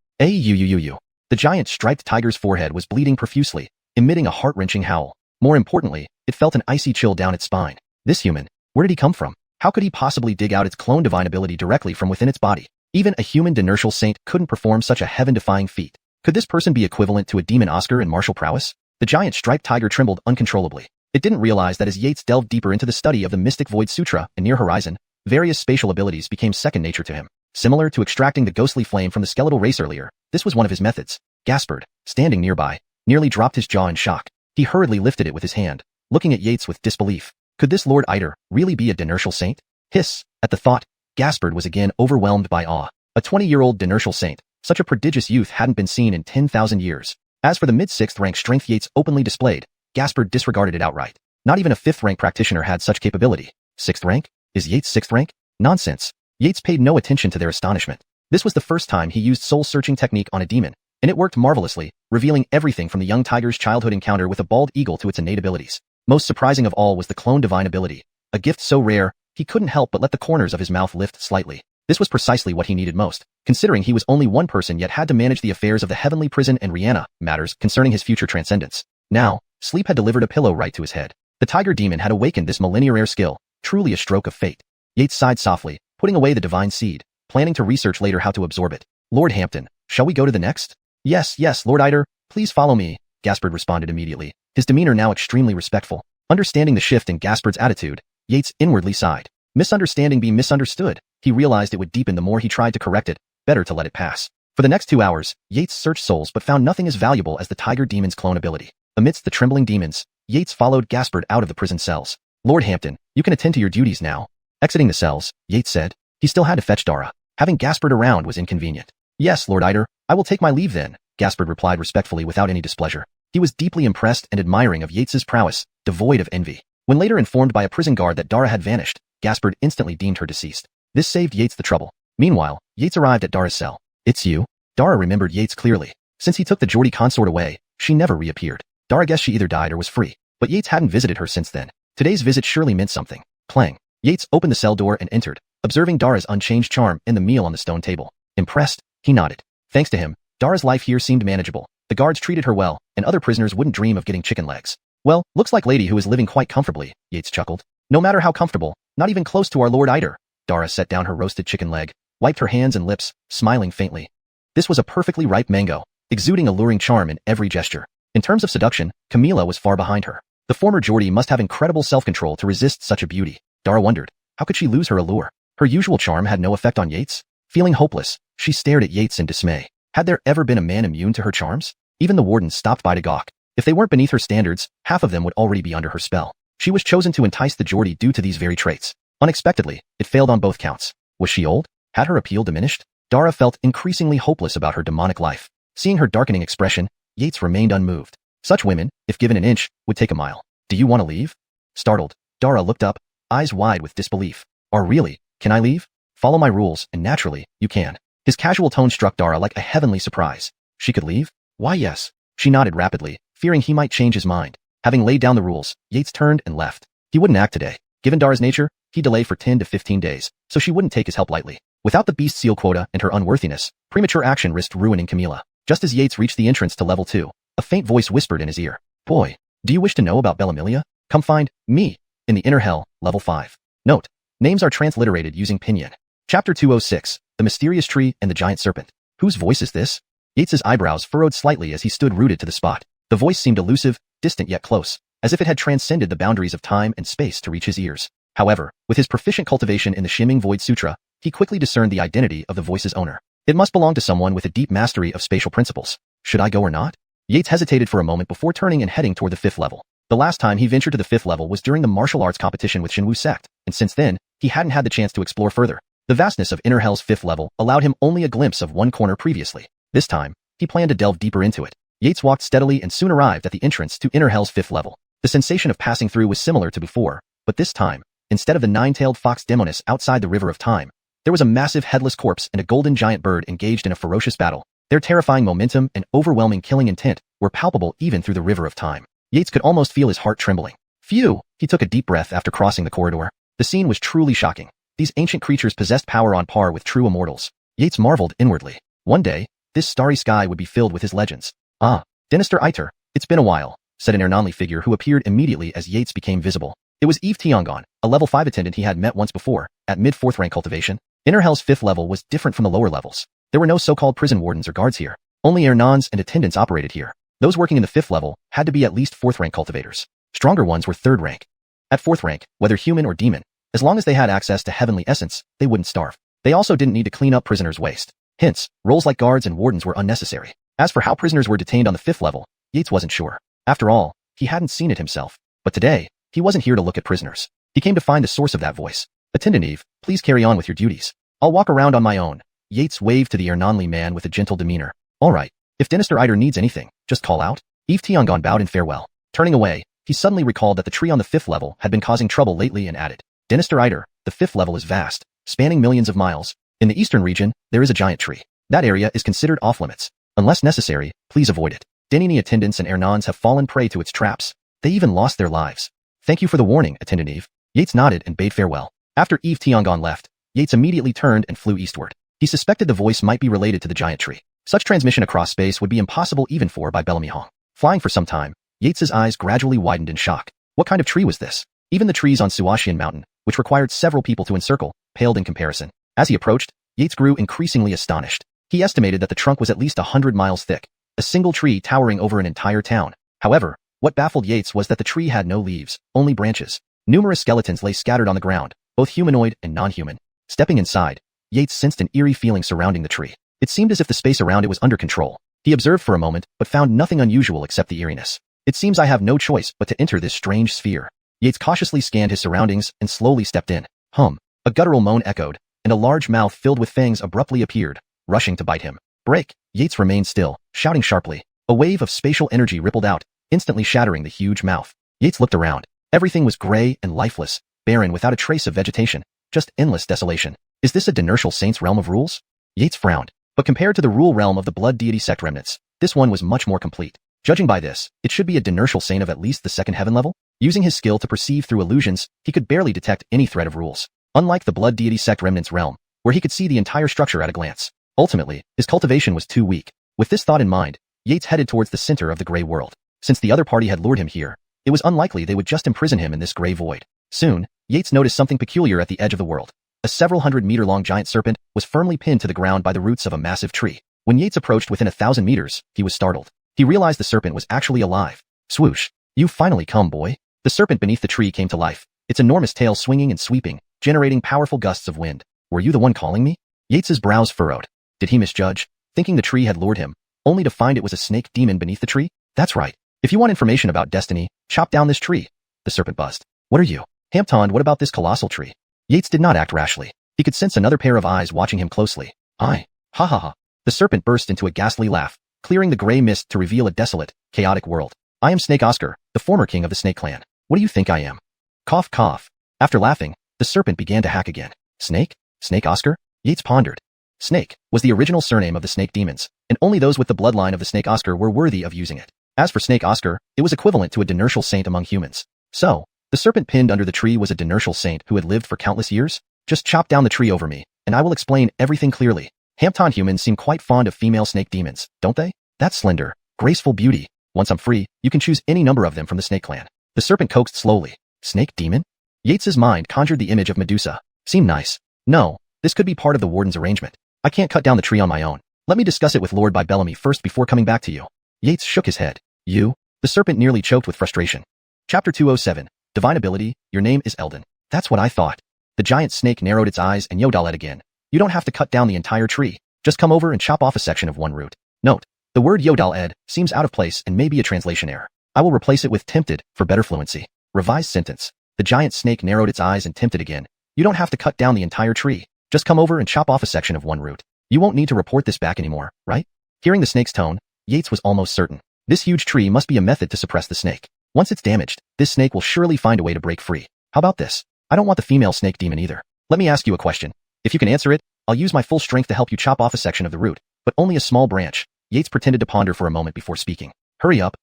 The giant striped tiger's forehead was bleeding profusely, emitting a heart-wrenching howl. More importantly, it felt an icy chill down its spine. This human, where did he come from? How could he possibly dig out its clone divine ability directly from within its body? Even a human inertial saint couldn't perform such a heaven-defying feat. Could this person be equivalent to a demon Oscar in martial prowess? The giant striped tiger trembled uncontrollably. It didn't realize that as Yates delved deeper into the study of the Mystic Void Sutra and Near Horizon, various spatial abilities became second nature to him. Similar to extracting the ghostly flame from the skeletal race earlier, this was one of his methods. Gaspard, standing nearby, nearly dropped his jaw in shock. He hurriedly lifted it with his hand, looking at Yates with disbelief. Could this Lord Eider really be a inertial saint? Hiss! At the thought, Gaspard was again overwhelmed by awe. A 20-year-old inertial saint, such a prodigious youth hadn't been seen in 10,000 years. As for the mid-6th rank strength Yates openly displayed, Gaspard disregarded it outright. Not even a 5th rank practitioner had such capability. 6th rank? Is Yates 6th rank? Nonsense. Yates paid no attention to their astonishment. This was the first time he used soul-searching technique on a demon, and it worked marvelously, revealing everything from the young tiger's childhood encounter with a bald eagle to its innate abilities. Most surprising of all was the clone divine ability, a gift so rare, he couldn't help but let the corners of his mouth lift slightly. This was precisely what he needed most, considering he was only one person yet had to manage the affairs of the heavenly prison and Rihanna, matters concerning his future transcendence. Now, sleep had delivered a pillow right to his head. The tiger demon had awakened this millennia-rare skill, truly a stroke of fate. Yates sighed softly, putting away the divine seed, planning to research later how to absorb it. Lord Hampton, shall we go to the next? Yes, Lord Eider, please follow me, Gaspard responded immediately, his demeanor now extremely respectful. Understanding the shift in Gaspard's attitude, Yates inwardly sighed. Misunderstanding be misunderstood. He realized it would deepen the more he tried to correct it, better to let it pass. For the next 2 hours, Yates searched souls but found nothing as valuable as the tiger demon's clone ability. Amidst the trembling demons, Yates followed Gaspard out of the prison cells. Lord Hampton, you can attend to your duties now. Exiting the cells, Yates said. He still had to fetch Dara. Having Gaspard around was inconvenient. Yes, Lord Eider, I will take my leave then, Gaspard replied respectfully without any displeasure. He was deeply impressed and admiring of Yates's prowess, devoid of envy. When later informed by a prison guard that Dara had vanished, Gaspard instantly deemed her deceased. This saved Yates the trouble. Meanwhile, Yates arrived at Dara's cell. It's you? Dara remembered Yates clearly. Since he took the Geordie consort away, she never reappeared. Dara guessed she either died or was free, but Yates hadn't visited her since then. Today's visit surely meant something. Clang. Yates opened the cell door and entered, observing Dara's unchanged charm and the meal on the stone table. Impressed, he nodded. Thanks to him, Dara's life here seemed manageable. The guards treated her well, and other prisoners wouldn't dream of getting chicken legs. Well, looks like lady who is living quite comfortably, Yates chuckled. No matter how comfortable, not even close to our Lord Eider. Dara set down her roasted chicken leg, wiped her hands and lips, smiling faintly. This was a perfectly ripe mango, exuding alluring charm in every gesture. In terms of seduction, Camila was far behind her. The former Geordie must have incredible self-control to resist such a beauty. Dara wondered, how could she lose her allure? Her usual charm had no effect on Yates. Feeling hopeless, she stared at Yates in dismay. Had there ever been a man immune to her charms? Even the wardens stopped by to gawk. If they weren't beneath her standards, half of them would already be under her spell. She was chosen to entice the Geordie due to these very traits. Unexpectedly, it failed on both counts. Was she old? Had her appeal diminished? Dara felt increasingly hopeless about her demonic life. Seeing her darkening expression, Yates remained unmoved. Such women, if given an inch, would take a mile. Do you want to leave? Startled, Dara looked up, eyes wide with disbelief. Or really, can I leave? Follow my rules, and naturally, you can. His casual tone struck Dara like a heavenly surprise. She could leave? Why yes. She nodded rapidly, fearing he might change his mind. Having laid down the rules, Yates turned and left. He wouldn't act today. Given Dara's nature, he'd delay for 10 to 15 days, so she wouldn't take his help lightly. Without the beast seal quota and her unworthiness, premature action risked ruining Camila. Just as Yates reached the entrance to level 2, a faint voice whispered in his ear. Boy, do you wish to know about Bellamilia? Come find me in the inner hell, level 5. Note, names are transliterated using pinyin. Chapter 206, The Mysterious Tree and the Giant Serpent. Whose voice is this? Yates's eyebrows furrowed slightly as he stood rooted to the spot. The voice seemed elusive, distant yet close, as if it had transcended the boundaries of time and space to reach his ears. However, with his proficient cultivation in the Shimming Void Sutra, he quickly discerned the identity of the voice's owner. It must belong to someone with a deep mastery of spatial principles. Should I go or not? Yates hesitated for a moment before turning and heading toward the 5th level. The last time he ventured to the 5th level was during the martial arts competition with Shinwu sect, and since then, he hadn't had the chance to explore further. The vastness of Inner Hell's 5th level allowed him only a glimpse of one corner previously. This time, he planned to delve deeper into it. Yates walked steadily and soon arrived at the entrance to Inner Hell's 5th level. The sensation of passing through was similar to before, but this time, instead of the nine-tailed fox Demonis outside the River of Time, there was a massive headless corpse and a golden giant bird engaged in a ferocious battle. Their terrifying momentum and overwhelming killing intent were palpable even through the River of Time. Yates could almost feel his heart trembling. Phew! He took a deep breath after crossing the corridor. The scene was truly shocking. These ancient creatures possessed power on par with true immortals. Yates marveled inwardly. One day, this starry sky would be filled with his legends. Ah, Dynasty Iter, it's been a while, said an Ernonli figure who appeared immediately as Yates became visible. It was Eve Tiangon, a level 5 attendant he had met once before, at mid-4th rank cultivation. Inner Hell's 5th level was different from the lower levels. There were no so-called prison wardens or guards here. Only Ernons and attendants operated here. Those working in the 5th level had to be at least 4th rank cultivators. Stronger ones were 3rd rank. At 4th rank, whether human or demon, as long as they had access to heavenly essence, they wouldn't starve. They also didn't need to clean up prisoners' waste. Hence, roles like guards and wardens were unnecessary. As for how prisoners were detained on the 5th level, Yates wasn't sure. After all, he hadn't seen it himself. But today, he wasn't here to look at prisoners. He came to find the source of that voice. Attendant Eve, please carry on with your duties. I'll walk around on my own. Yates waved to the Ernonli man with a gentle demeanor. All right. If Dynasty Iter needs anything, just call out. Eve Tiangon bowed in farewell. Turning away, he suddenly recalled that the tree on the 5th level had been causing trouble lately and added. Dynasty Iter, the 5th level is vast, spanning millions of miles. In the eastern region, there is a giant tree. That area is considered off-limits. Unless necessary, please avoid it. Denini attendants and Ernons have fallen prey to its traps. They even lost their lives. Thank you for the warning, Attendant Eve. Yates nodded and bade farewell. After Eve Tiangon left, Yates immediately turned and flew eastward. He suspected the voice might be related to the giant tree. Such transmission across space would be impossible even for by Bellamy Hong. Flying for some time, Yates's eyes gradually widened in shock. What kind of tree was this? Even the trees on Suashian Mountain, which required several people to encircle, paled in comparison. As he approached, Yates grew increasingly astonished. He estimated that the trunk was at least 100 miles thick, a single tree towering over an entire town. However, what baffled Yates was that the tree had no leaves, only branches. Numerous skeletons lay scattered on the ground, both humanoid and non-human. Stepping inside, Yates sensed an eerie feeling surrounding the tree. It seemed as if the space around it was under control. He observed for a moment, but found nothing unusual except the eeriness. It seems I have no choice but to enter this strange sphere. Yates cautiously scanned his surroundings and slowly stepped in. A guttural moan echoed, and a large mouth filled with fangs abruptly appeared, rushing to bite him. Break! Yates remained still, shouting sharply. A wave of spatial energy rippled out, instantly shattering the huge mouth. Yates looked around. Everything was gray and lifeless, barren without a trace of vegetation, just endless desolation. Is this a Dinertial Saint's realm of rules? Yates frowned. But compared to the rule realm of the Blood Deity sect remnants, this one was much more complete. Judging by this, it should be a Dinertial Saint of at least the 2nd heaven level? Using his skill to perceive through illusions, he could barely detect any thread of rules. Unlike the Blood Deity sect remnants realm, where he could see the entire structure at a glance. Ultimately, his cultivation was too weak. With this thought in mind, Yates headed towards the center of the gray world. Since the other party had lured him here, it was unlikely they would just imprison him in this gray void. Soon, Yates noticed something peculiar at the edge of the world. A several hundred-meter-long giant serpent was firmly pinned to the ground by the roots of a massive tree. When Yates approached within 1,000 meters, he was startled. He realized the serpent was actually alive. Swoosh! You've finally come, boy. The serpent beneath the tree came to life, its enormous tail swinging and sweeping, generating powerful gusts of wind. Were you the one calling me? Yates's brows furrowed. Did he misjudge, thinking the tree had lured him, only to find it was a snake demon beneath the tree? That's right. If you want information about destiny, chop down this tree. The serpent buzzed. What are you? Hampton, what about this colossal tree? Yates did not act rashly. He could sense another pair of eyes watching him closely. Ha ha ha. The serpent burst into a ghastly laugh, clearing the gray mist to reveal a desolate, chaotic world. I am Snake Oscar, the former king of the Snake Clan. What do you think I am? Cough cough. After laughing, the serpent began to hack again. Snake? Snake Oscar? Yates pondered. Snake was the original surname of the snake demons, and only those with the bloodline of the snake Oscar were worthy of using it. As for Snake Oscar, it was equivalent to a dinertial saint among humans. So, the serpent pinned under the tree was a dinertial saint who had lived for countless years? Just chop down the tree over me, and I will explain everything clearly. Hampton humans seem quite fond of female snake demons, don't they? That slender, graceful beauty. Once I'm free, you can choose any number of them from the snake clan. The serpent coaxed slowly. Snake demon? Yates's mind conjured the image of Medusa. Seem nice. No, this could be part of the warden's arrangement. I can't cut down the tree on my own. Let me discuss it with Lord by Bellamy first before coming back to you. Yates shook his head. You? The serpent nearly choked with frustration. Chapter 207. Divine ability, your name is Eldon. That's what I thought. The giant snake narrowed its eyes and yodaled again. You don't have to cut down the entire tree. Just come over and chop off a section of one root. Note, the word yodaled seems out of place and may be a translation error. I will replace it with tempted for better fluency. Revised sentence. The giant snake narrowed its eyes and tempted again. You don't have to cut down the entire tree. Just come over and chop off a section of one root. You won't need to report this back anymore, right? Hearing the snake's tone, Yates was almost certain. This huge tree must be a method to suppress the snake. Once it's damaged, this snake will surely find a way to break free. How about this? I don't want the female snake demon either. Let me ask you a question. If you can answer it, I'll use my full strength to help you chop off a section of the root, but only a small branch. Yates pretended to ponder for a moment before speaking. Hurry up,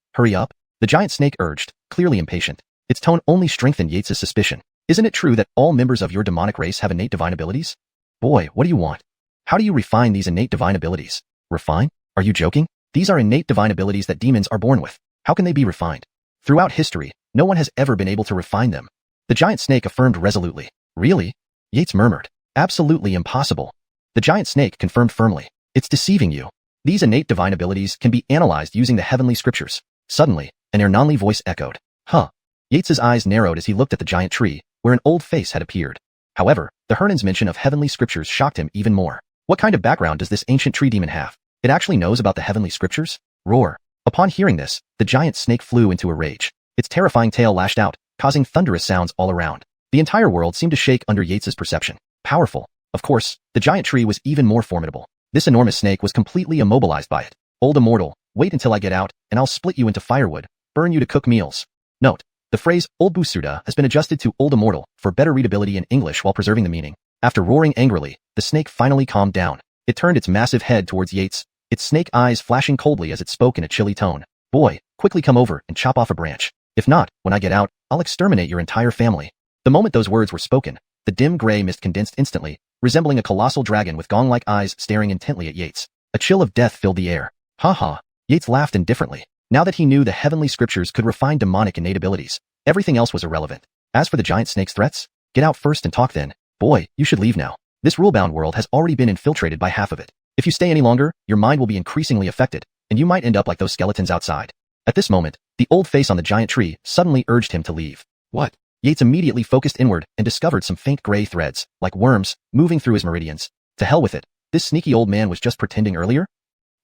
the giant snake urged, clearly impatient. Its tone only strengthened Yates's suspicion. Isn't it true that all members of your demonic race have innate divine abilities? Boy, what do you want? How do you refine these innate divine abilities? Refine? Are you joking? These are innate divine abilities that demons are born with. How can they be refined? Throughout history, no one has ever been able to refine them. The giant snake affirmed resolutely. Really? Yates murmured. Absolutely impossible. The giant snake confirmed firmly. It's deceiving you. These innate divine abilities can be analyzed using the heavenly scriptures. Suddenly, an Ernanli voice echoed. Huh. Yates's eyes narrowed as he looked at the giant tree, where an old face had appeared. However, the Hernan's mention of heavenly scriptures shocked him even more. What kind of background does this ancient tree demon have? It actually knows about the heavenly scriptures? Roar. Upon hearing this, the giant snake flew into a rage. Its terrifying tail lashed out, causing thunderous sounds all around. The entire world seemed to shake under Yates's perception. Powerful. Of course, the giant tree was even more formidable. This enormous snake was completely immobilized by it. Old immortal, wait until I get out, and I'll split you into firewood, burn you to cook meals. Note, the phrase Old Busuda has been adjusted to Old Immortal for better readability in English while preserving the meaning. After roaring angrily, the snake finally calmed down. It turned its massive head towards Yates, its snake eyes flashing coldly as it spoke in a chilly tone. Boy, quickly come over and chop off a branch. If not, when I get out, I'll exterminate your entire family. The moment those words were spoken, the dim gray mist condensed instantly, resembling a colossal dragon with gong-like eyes staring intently at Yates. A chill of death filled the air. Ha ha. Yates laughed indifferently. Now that he knew the heavenly scriptures could refine demonic innate abilities, everything else was irrelevant. As for the giant snake's threats, get out first and talk then. Boy, you should leave now. This rule-bound world has already been infiltrated by half of it. If you stay any longer, your mind will be increasingly affected, and you might end up like those skeletons outside. At this moment, the old face on the giant tree suddenly urged him to leave. What? Yates immediately focused inward and discovered some faint gray threads, like worms, moving through his meridians. To hell with it. This sneaky old man was just pretending earlier?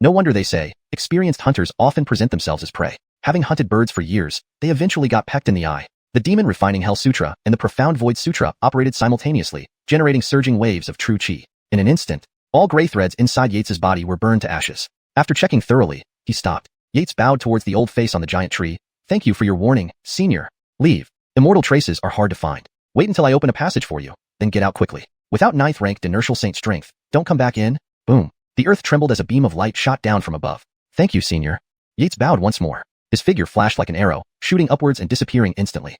No wonder they say, experienced hunters often present themselves as prey. Having hunted birds for years, they eventually got pecked in the eye. The demon refining Hell Sutra and the profound Void Sutra operated simultaneously, generating surging waves of true chi. In an instant, all gray threads inside Yates's body were burned to ashes. After checking thoroughly, he stopped. Yates bowed towards the old face on the giant tree. Thank you for your warning, senior. Leave. Immortal traces are hard to find. Wait until I open a passage for you, then get out quickly. Without 9th rank inertial saint strength, don't come back in. Boom. The earth trembled as a beam of light shot down from above. Thank you, senior. Yates bowed once more. His figure flashed like an arrow, shooting upwards and disappearing instantly.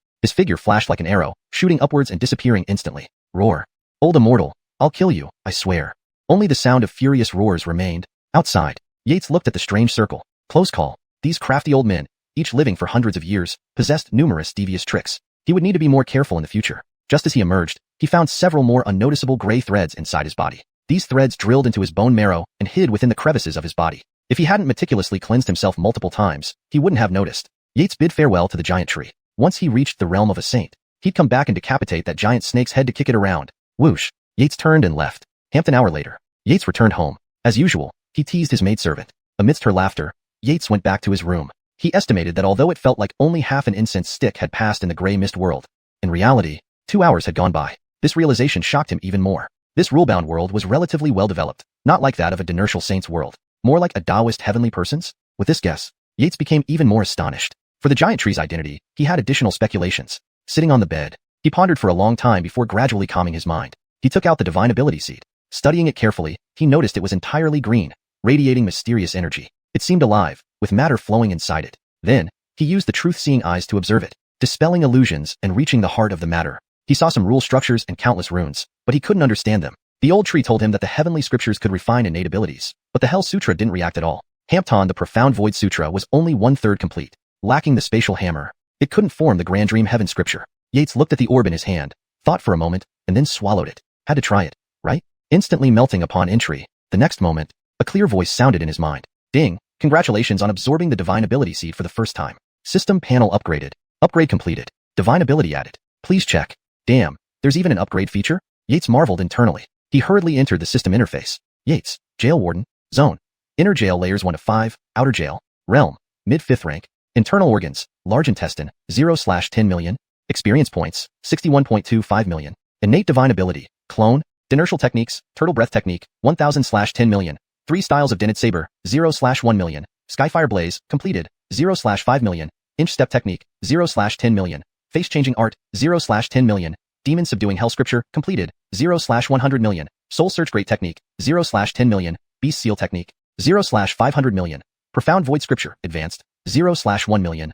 Roar. Old immortal, I'll kill you, I swear. Only the sound of furious roars remained. Outside, Yates looked at the strange circle. Close call. These crafty old men, each living for hundreds of years, possessed numerous devious tricks. He would need to be more careful in the future. Just as he emerged, he found several more unnoticeable gray threads inside his body. These threads drilled into his bone marrow and hid within the crevices of his body. If he hadn't meticulously cleansed himself multiple times, he wouldn't have noticed. Yates bid farewell to the giant tree. Once he reached the realm of a saint, he'd come back and decapitate that giant snake's head to kick it around. Whoosh. Yates turned and left. Half an hour later, Yates returned home. As usual, he teased his maidservant. Amidst her laughter, Yates went back to his room. He estimated that although it felt like only half an incense stick had passed in the gray mist world, in reality, 2 hours had gone by. This realization shocked him even more. This rule-bound world was relatively well-developed, not like that of a dinertial saint's world, more like a Taoist heavenly person's. With this guess, Yates became even more astonished. For the giant tree's identity, he had additional speculations. Sitting on the bed, he pondered for a long time before gradually calming his mind. He took out the divine ability seed. Studying it carefully, he noticed it was entirely green, radiating mysterious energy. It seemed alive, with matter flowing inside it. Then, he used the truth-seeing eyes to observe it, dispelling illusions and reaching the heart of the matter. He saw some rule structures and countless runes, but he couldn't understand them. The old tree told him that the heavenly scriptures could refine innate abilities, but the Hell Sutra didn't react at all. Hampton, the Profound Void Sutra, was only 1/3 complete, lacking the spatial hammer. It couldn't form the Grand Dream Heaven scripture. Yates looked at the orb in his hand, thought for a moment, and then swallowed it. Had to try it, right? Instantly melting upon entry. The next moment, a clear voice sounded in his mind. Ding, congratulations on absorbing the Divine Ability Seed for the first time. System panel upgraded. Upgrade completed. Divine Ability added. Please check. Damn, there's even an upgrade feature? Yates marveled internally. He hurriedly entered the system interface. Yates, Jail Warden, Zone. Inner Jail layers 1 of 5, Outer Jail, Realm, mid-5th rank. Internal Organs, Large Intestine, 0/10 million. Experience points, 61.25 million. Innate Divine Ability, Clone, Inertial Techniques, Turtle Breath Technique, 1000/10 million. 3 Styles of Dinted Saber, 0/1 million. Skyfire Blaze, completed, 0/5 million. Inch Step Technique, 0/10 million. Face Changing Art, 0/10 million. Demon Subduing Hell Scripture, completed, 0/100 million. Soul Search Great Technique, 0/10 million. Beast Seal Technique, 0/500 million. Profound Void Scripture, advanced, 0/1 million.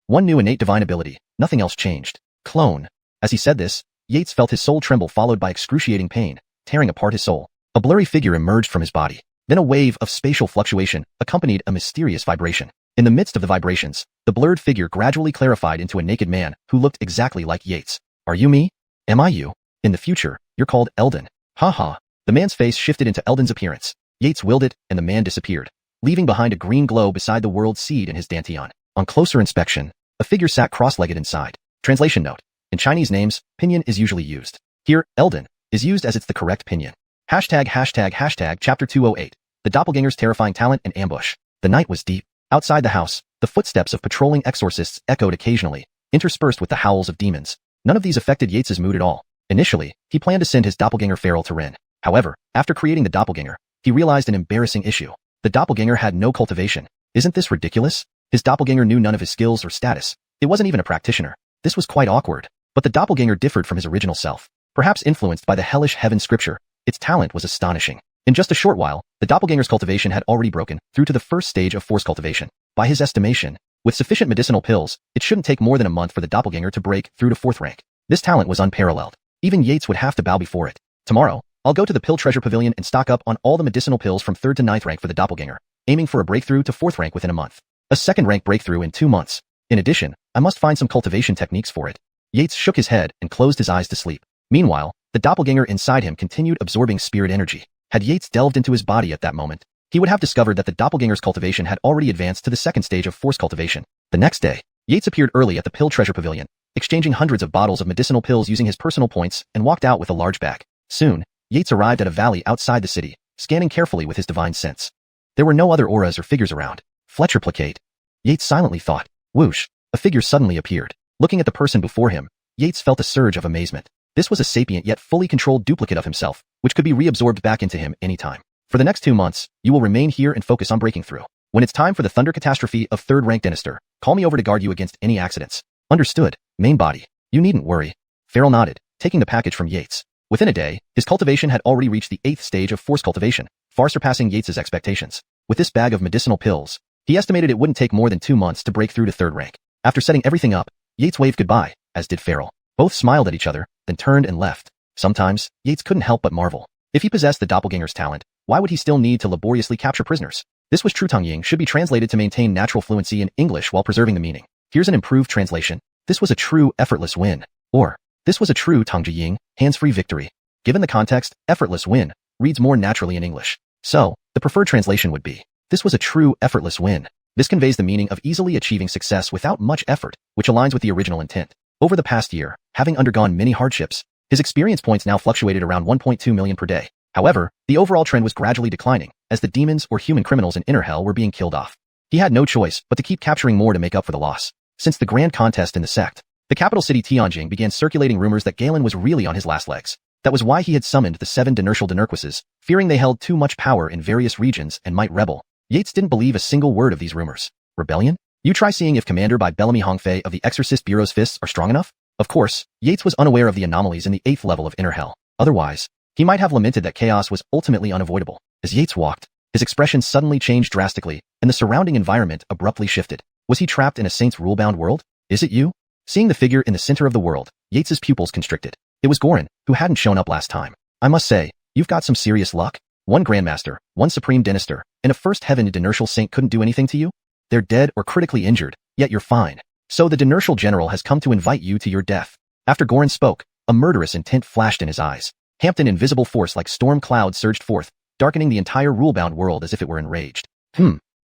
One new innate divine ability, nothing else changed. Clone. As he said this, Yates felt his soul tremble, followed by excruciating pain, tearing apart his soul. A blurry figure emerged from his body. Then a wave of spatial fluctuation accompanied a mysterious vibration. In the midst of the vibrations, the blurred figure gradually clarified into a naked man who looked exactly like Yates. Are you me? Am I you? In the future, you're called Eldon. Ha. The man's face shifted into Eldon's appearance. Yates wielded, and the man disappeared, leaving behind a green glow beside the world seed and his dantian. On closer inspection, a figure sat cross-legged inside. Translation note. In Chinese names, pinyin is usually used. Here, Eldon is used as it's the correct pinyin. ##### Chapter 208. The Doppelganger's Terrifying Talent and Ambush. The night was deep. Outside the house, the footsteps of patrolling exorcists echoed occasionally, interspersed with the howls of demons. None of these affected Yates's mood at all. Initially, he planned to send his doppelganger feral to Ren. However, after creating the doppelganger, he realized an embarrassing issue. The doppelganger had no cultivation. Isn't this ridiculous? His doppelganger knew none of his skills or status. It wasn't even a practitioner. This was quite awkward. But the doppelganger differed from his original self. Perhaps influenced by the hellish heaven scripture, its talent was astonishing. In just a short while, the doppelganger's cultivation had already broken through to the first stage of force cultivation. By his estimation, with sufficient medicinal pills, it shouldn't take more than a month for the doppelganger to break through to 4th rank. This talent was unparalleled. Even Yates would have to bow before it. Tomorrow, I'll go to the Pill Treasure Pavilion and stock up on all the medicinal pills from 3rd to 9th rank for the doppelganger, aiming for a breakthrough to 4th rank within a month. A 2nd rank breakthrough in 2 months. In addition, I must find some cultivation techniques for it. Yates shook his head and closed his eyes to sleep. Meanwhile, the doppelganger inside him continued absorbing spirit energy. Had Yates delved into his body at that moment, he would have discovered that the doppelganger's cultivation had already advanced to the 2nd stage of force cultivation. The next day, Yates appeared early at the Pill Treasure Pavilion, exchanging hundreds of bottles of medicinal pills using his personal points, and walked out with a large bag. Soon, Yates arrived at a valley outside the city, scanning carefully with his divine sense. There were no other auras or figures around. Fletcher placate. Yates silently thought. Whoosh! A figure suddenly appeared. Looking at the person before him, Yates felt a surge of amazement. This was a sapient yet fully controlled duplicate of himself, which could be reabsorbed back into him anytime. For the next 2 months, you will remain here and focus on breaking through. When it's time for the thunder catastrophe of 3rd rank Dynasty, call me over to guard you against any accidents. Understood. Main body. You needn't worry. Farrell nodded, taking the package from Yates. Within a day, his cultivation had already reached the 8th stage of force cultivation, far surpassing Yates's expectations. With this bag of medicinal pills, he estimated it wouldn't take more than 2 months to break through to 3rd rank. After setting everything up, Yates waved goodbye, as did Farrell. Both smiled at each other, then turned and left. Sometimes, Yates couldn't help but marvel. If he possessed the doppelganger's talent, why would he still need to laboriously capture prisoners? This was true. Tongying should be translated to maintain natural fluency in English while preserving the meaning. Here's an improved translation. This was a true, effortless win. Or, this was a true Tongying, hands-free victory. Given the context, effortless win reads more naturally in English. So, the preferred translation would be, this was a true, effortless win. This conveys the meaning of easily achieving success without much effort, which aligns with the original intent. Over the past year, having undergone many hardships, his experience points now fluctuated around 1.2 million per day. However, the overall trend was gradually declining, as the demons or human criminals in Inner Hell were being killed off. He had no choice but to keep capturing more to make up for the loss. Since the grand contest in the sect, the capital city Tianjin began circulating rumors that Galen was really on his last legs. That was why he had summoned the 7 inertial Dinurquises, fearing they held too much power in various regions and might rebel. Yates didn't believe a single word of these rumors. Rebellion? You try seeing if Commander by Bellamy Hongfei of the Exorcist Bureau's fists are strong enough? Of course, Yates was unaware of the anomalies in the 8th level of Inner Hell. Otherwise, He might have lamented that chaos was ultimately unavoidable. As Yates walked, his expression suddenly changed drastically, and the surrounding environment abruptly shifted. Was he trapped in a saint's rule-bound world? Is it you? Seeing the figure in the center of the world, Yates's pupils constricted. It was Gorin, who hadn't shown up last time. I must say, you've got some serious luck. One Grandmaster, one Supreme Dynastor, and a First Heaven Dynurtial Saint couldn't do anything to you? They're dead or critically injured, yet you're fine. So the Dynurtial General has come to invite you to your death. After Gorin spoke, a murderous intent flashed in his eyes. An invisible force like storm cloud surged forth, darkening the entire rule-bound world as if it were enraged.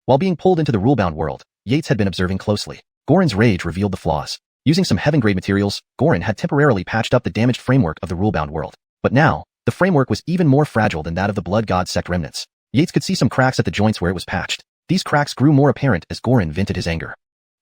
While being pulled into the rule-bound world, Yates had been observing closely. Gorin's rage revealed the flaws. Using some heaven-grade materials, Gorin had temporarily patched up the damaged framework of the rule-bound world. But now, the framework was even more fragile than that of the Blood God sect remnants. Yates could see some cracks at the joints where it was patched. These cracks grew more apparent as Gorin vented his anger.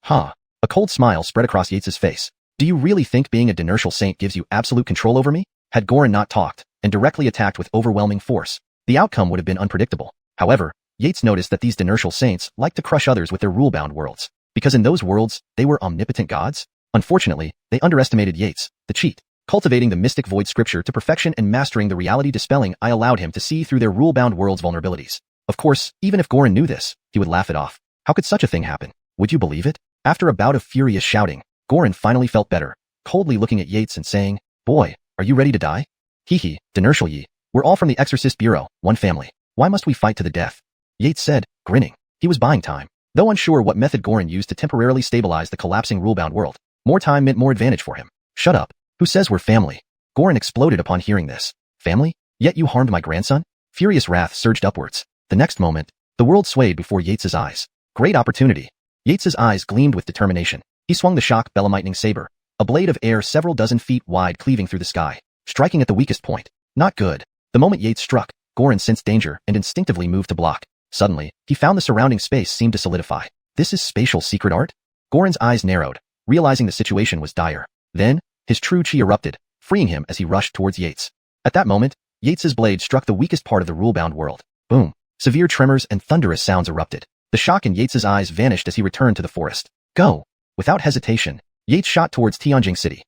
A cold smile spread across Yates's face. Do you really think being a Dynurtial Saint gives you absolute control over me? Had Gorin not talked, and directly attacked with overwhelming force, the outcome would have been unpredictable. However, Yates noticed that these Dynurtial Saints liked to crush others with their rule-bound worlds, because in those worlds, they were omnipotent gods. Unfortunately, they underestimated Yates, the cheat, cultivating the mystic void scripture to perfection and mastering the reality dispelling I allowed him to see through their rule-bound world's vulnerabilities. Of course, even if Gorin knew this, he would laugh it off. How could such a thing happen? Would you believe it? After a bout of furious shouting, Gorin finally felt better, coldly looking at Yates and saying, "Boy, are you ready to die? Hee, Dynurtial Yi. We're all from the Exorcist Bureau, one family. Why must we fight to the death?" Yates said, grinning. He was buying time. Though unsure what method Gorin used to temporarily stabilize the collapsing rule-bound world, more time meant more advantage for him. Shut up. Who says we're family? Gorin exploded upon hearing this. Family? Yet you harmed my grandson? Furious wrath surged upwards. The next moment, the world swayed before Yates's eyes. Great opportunity. Yates's eyes gleamed with determination. He swung the shock belamightning saber, a blade of air several dozen feet wide cleaving through the sky, striking at the weakest point. Not good. The moment Yates struck, Gorin sensed danger and instinctively moved to block. Suddenly, he found the surrounding space seemed to solidify. This is spatial secret art? Gorin's eyes narrowed, realizing the situation was dire. Then, his true chi erupted, freeing him as he rushed towards Yates. At that moment, Yates's blade struck the weakest part of the rule-bound world. Boom. Severe tremors and thunderous sounds erupted. The shock in Yates's eyes vanished as he returned to the forest. Go! Without hesitation, Yates shot towards Tianjing City.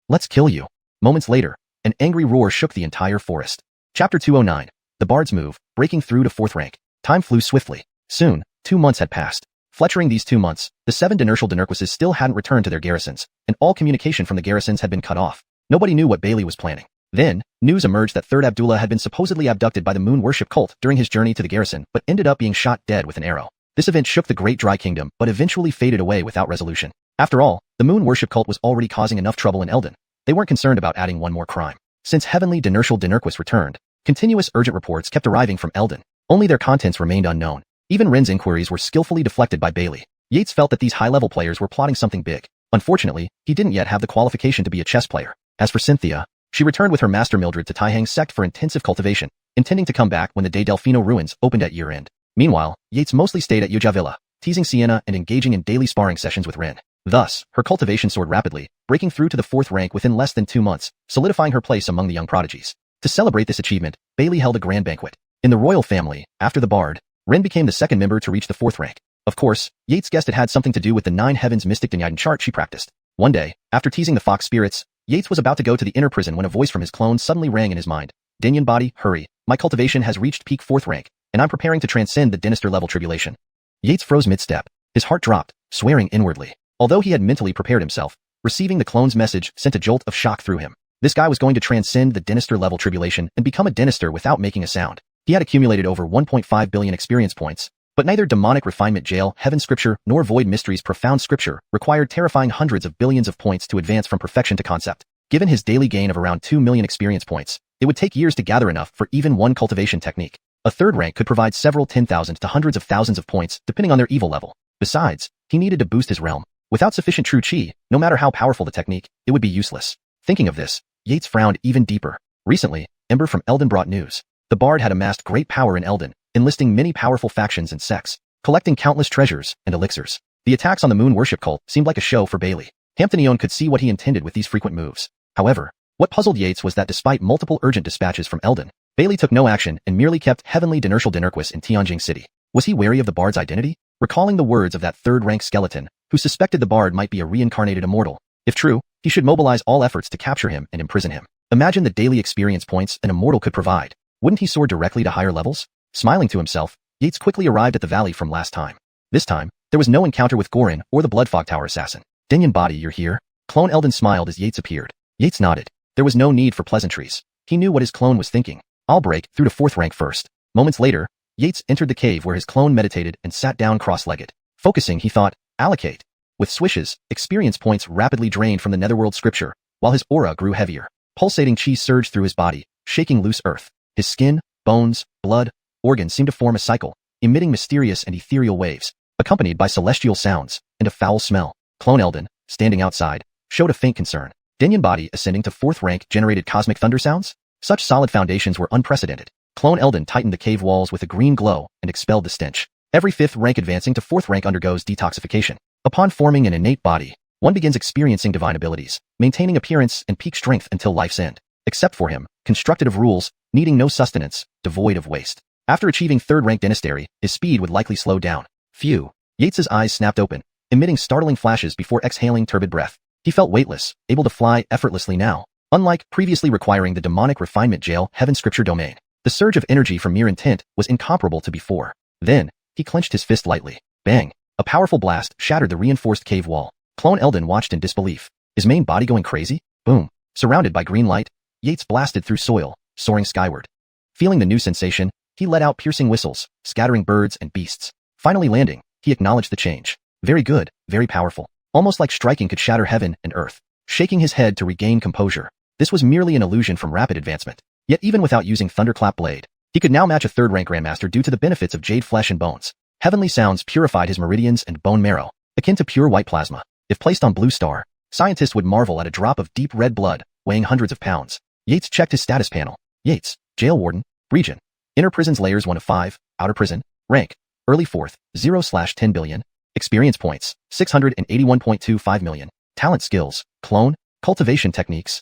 Let's kill you. Moments later, an angry roar shook the entire forest. Chapter 209. The Bard's Move, breaking through to 4th rank. Time flew swiftly. Soon, 2 months had passed. Fletchering these 2 months, the 7 Dynurtial Dynurquises still hadn't returned to their garrisons, and all communication from the garrisons had been cut off. Nobody knew what Bailey was planning. Then, news emerged that 3rd Abdullah had been supposedly abducted by the moon worship cult during his journey to the garrison, but ended up being shot dead with an arrow. This event shook the Great Dry Kingdom, but eventually faded away without resolution. After all, the moon worship cult was already causing enough trouble in Eldon. They weren't concerned about adding one more crime. Since Heavenly Dynurtial Dynurquis returned, continuous urgent reports kept arriving from Eldon. Only their contents remained unknown. Even Ren's inquiries were skillfully deflected by Bailey. Yates felt that these high-level players were plotting something big. Unfortunately, he didn't yet have the qualification to be a chess player. As for Cynthia, she returned with her master Mildred to Taihang's sect for intensive cultivation, intending to come back when the De Delfino ruins opened at year-end. Meanwhile, Yates mostly stayed at Yuja Villa, teasing Sienna and engaging in daily sparring sessions with Ren. Thus, her cultivation soared rapidly, breaking through to the 4th rank within less than 2 months, solidifying her place among the young prodigies. To celebrate this achievement, Bailey held a grand banquet. In the royal family, after the Bard, Ren became the 2nd member to reach the 4th rank. Of course, Yates guessed it had something to do with the 9 Heavens mystic Danyaiden chart she practiced. One day, after teasing the fox spirits, Yates was about to go to the inner prison when a voice from his clone suddenly rang in his mind. Dinyan body, hurry. My cultivation has reached peak 4th rank, and I'm preparing to transcend the Dynastor-level tribulation. Yates froze mid-step. His heart dropped, swearing inwardly. Although he had mentally prepared himself, receiving the clone's message sent a jolt of shock through him. This guy was going to transcend the Dynastor-level tribulation and become a Dynastor without making a sound. He had accumulated over 1.5 billion experience points, but neither demonic refinement jail, heaven scripture, nor void mysteries profound scripture required terrifying hundreds of billions of points to advance from perfection to concept. Given his daily gain of around 2 million experience points, it would take years to gather enough for even one cultivation technique. A 3rd rank could provide several 10,000 to hundreds of thousands of points depending on their evil level. Besides, he needed to boost his realm. Without sufficient true chi, no matter how powerful the technique, it would be useless. Thinking of this, Yates frowned even deeper. Recently, Ember from Eldon brought news. The Bard had amassed great power in Eldon, enlisting many powerful factions and sects, collecting countless treasures and elixirs. The attacks on the moon worship cult seemed like a show for Bailey. Hamptonion could see what he intended with these frequent moves. However, what puzzled Yates was that despite multiple urgent dispatches from Eldon, Bailey took no action and merely kept Heavenly Dynurtial Dynurquis in Tianjing City. Was he wary of the Bard's identity? Recalling the words of that 3rd-rank skeleton, who suspected the Bard might be a reincarnated immortal. If true, he should mobilize all efforts to capture him and imprison him. Imagine the daily experience points an immortal could provide. Wouldn't he soar directly to higher levels? Smiling to himself, Yates quickly arrived at the valley from last time. This time, there was no encounter with Gorin or the Bloodfog Tower assassin. Dinyan body, you're here? Clone Eldon smiled as Yates appeared. Yates nodded. There was no need for pleasantries. He knew what his clone was thinking. I'll break through to 4th rank first. Moments later, Yates entered the cave where his clone meditated and sat down cross-legged. Focusing, he thought, allocate. With swishes, experience points rapidly drained from the netherworld scripture, while his aura grew heavier. Pulsating chi surged through his body, shaking loose earth. His skin, bones, blood, organs seemed to form a cycle, emitting mysterious and ethereal waves, accompanied by celestial sounds and a foul smell. Clone Eldon, standing outside, showed a faint concern. Dinyan body ascending to 4th rank generated cosmic thunder sounds? Such solid foundations were unprecedented. Clone Eldon tightened the cave walls with a green glow and expelled the stench. Every 5th rank advancing to 4th rank undergoes detoxification. Upon forming an innate body, one begins experiencing divine abilities, maintaining appearance and peak strength until life's end. Except for him, constructed of rules, needing no sustenance, devoid of waste. After achieving 3rd rank Dynasty, his speed would likely slow down. Phew. Yates's eyes snapped open, emitting startling flashes before exhaling turbid breath. He felt weightless, able to fly effortlessly now, unlike previously requiring the demonic refinement jail heaven scripture domain. The surge of energy from mere intent was incomparable to before. Then, he clenched his fist lightly. Bang! A powerful blast shattered the reinforced cave wall. Clone Eldon watched in disbelief. His main body going crazy? Boom. Surrounded by green light, Yates blasted through soil, soaring skyward. Feeling the new sensation, he let out piercing whistles, scattering birds and beasts. Finally landing, he acknowledged the change. Very good, very powerful. Almost like striking could shatter heaven and earth. Shaking his head to regain composure. This was merely an illusion from rapid advancement. Yet even without using Thunderclap Blade, he could now match a 3rd rank Grandmaster due to the benefits of jade flesh and bones. Heavenly sounds purified his meridians and bone marrow, akin to pure white plasma. If placed on Blue Star, scientists would marvel at a drop of deep red blood, weighing hundreds of pounds. Yates checked his status panel. Yates, Jail Warden, Region. Inner Prisons Layers 1 of 5, Outer Prison, Rank, Early 4th, 0/10 billion. Experience points, 681.25 million. Talent skills, Clone, Cultivation techniques.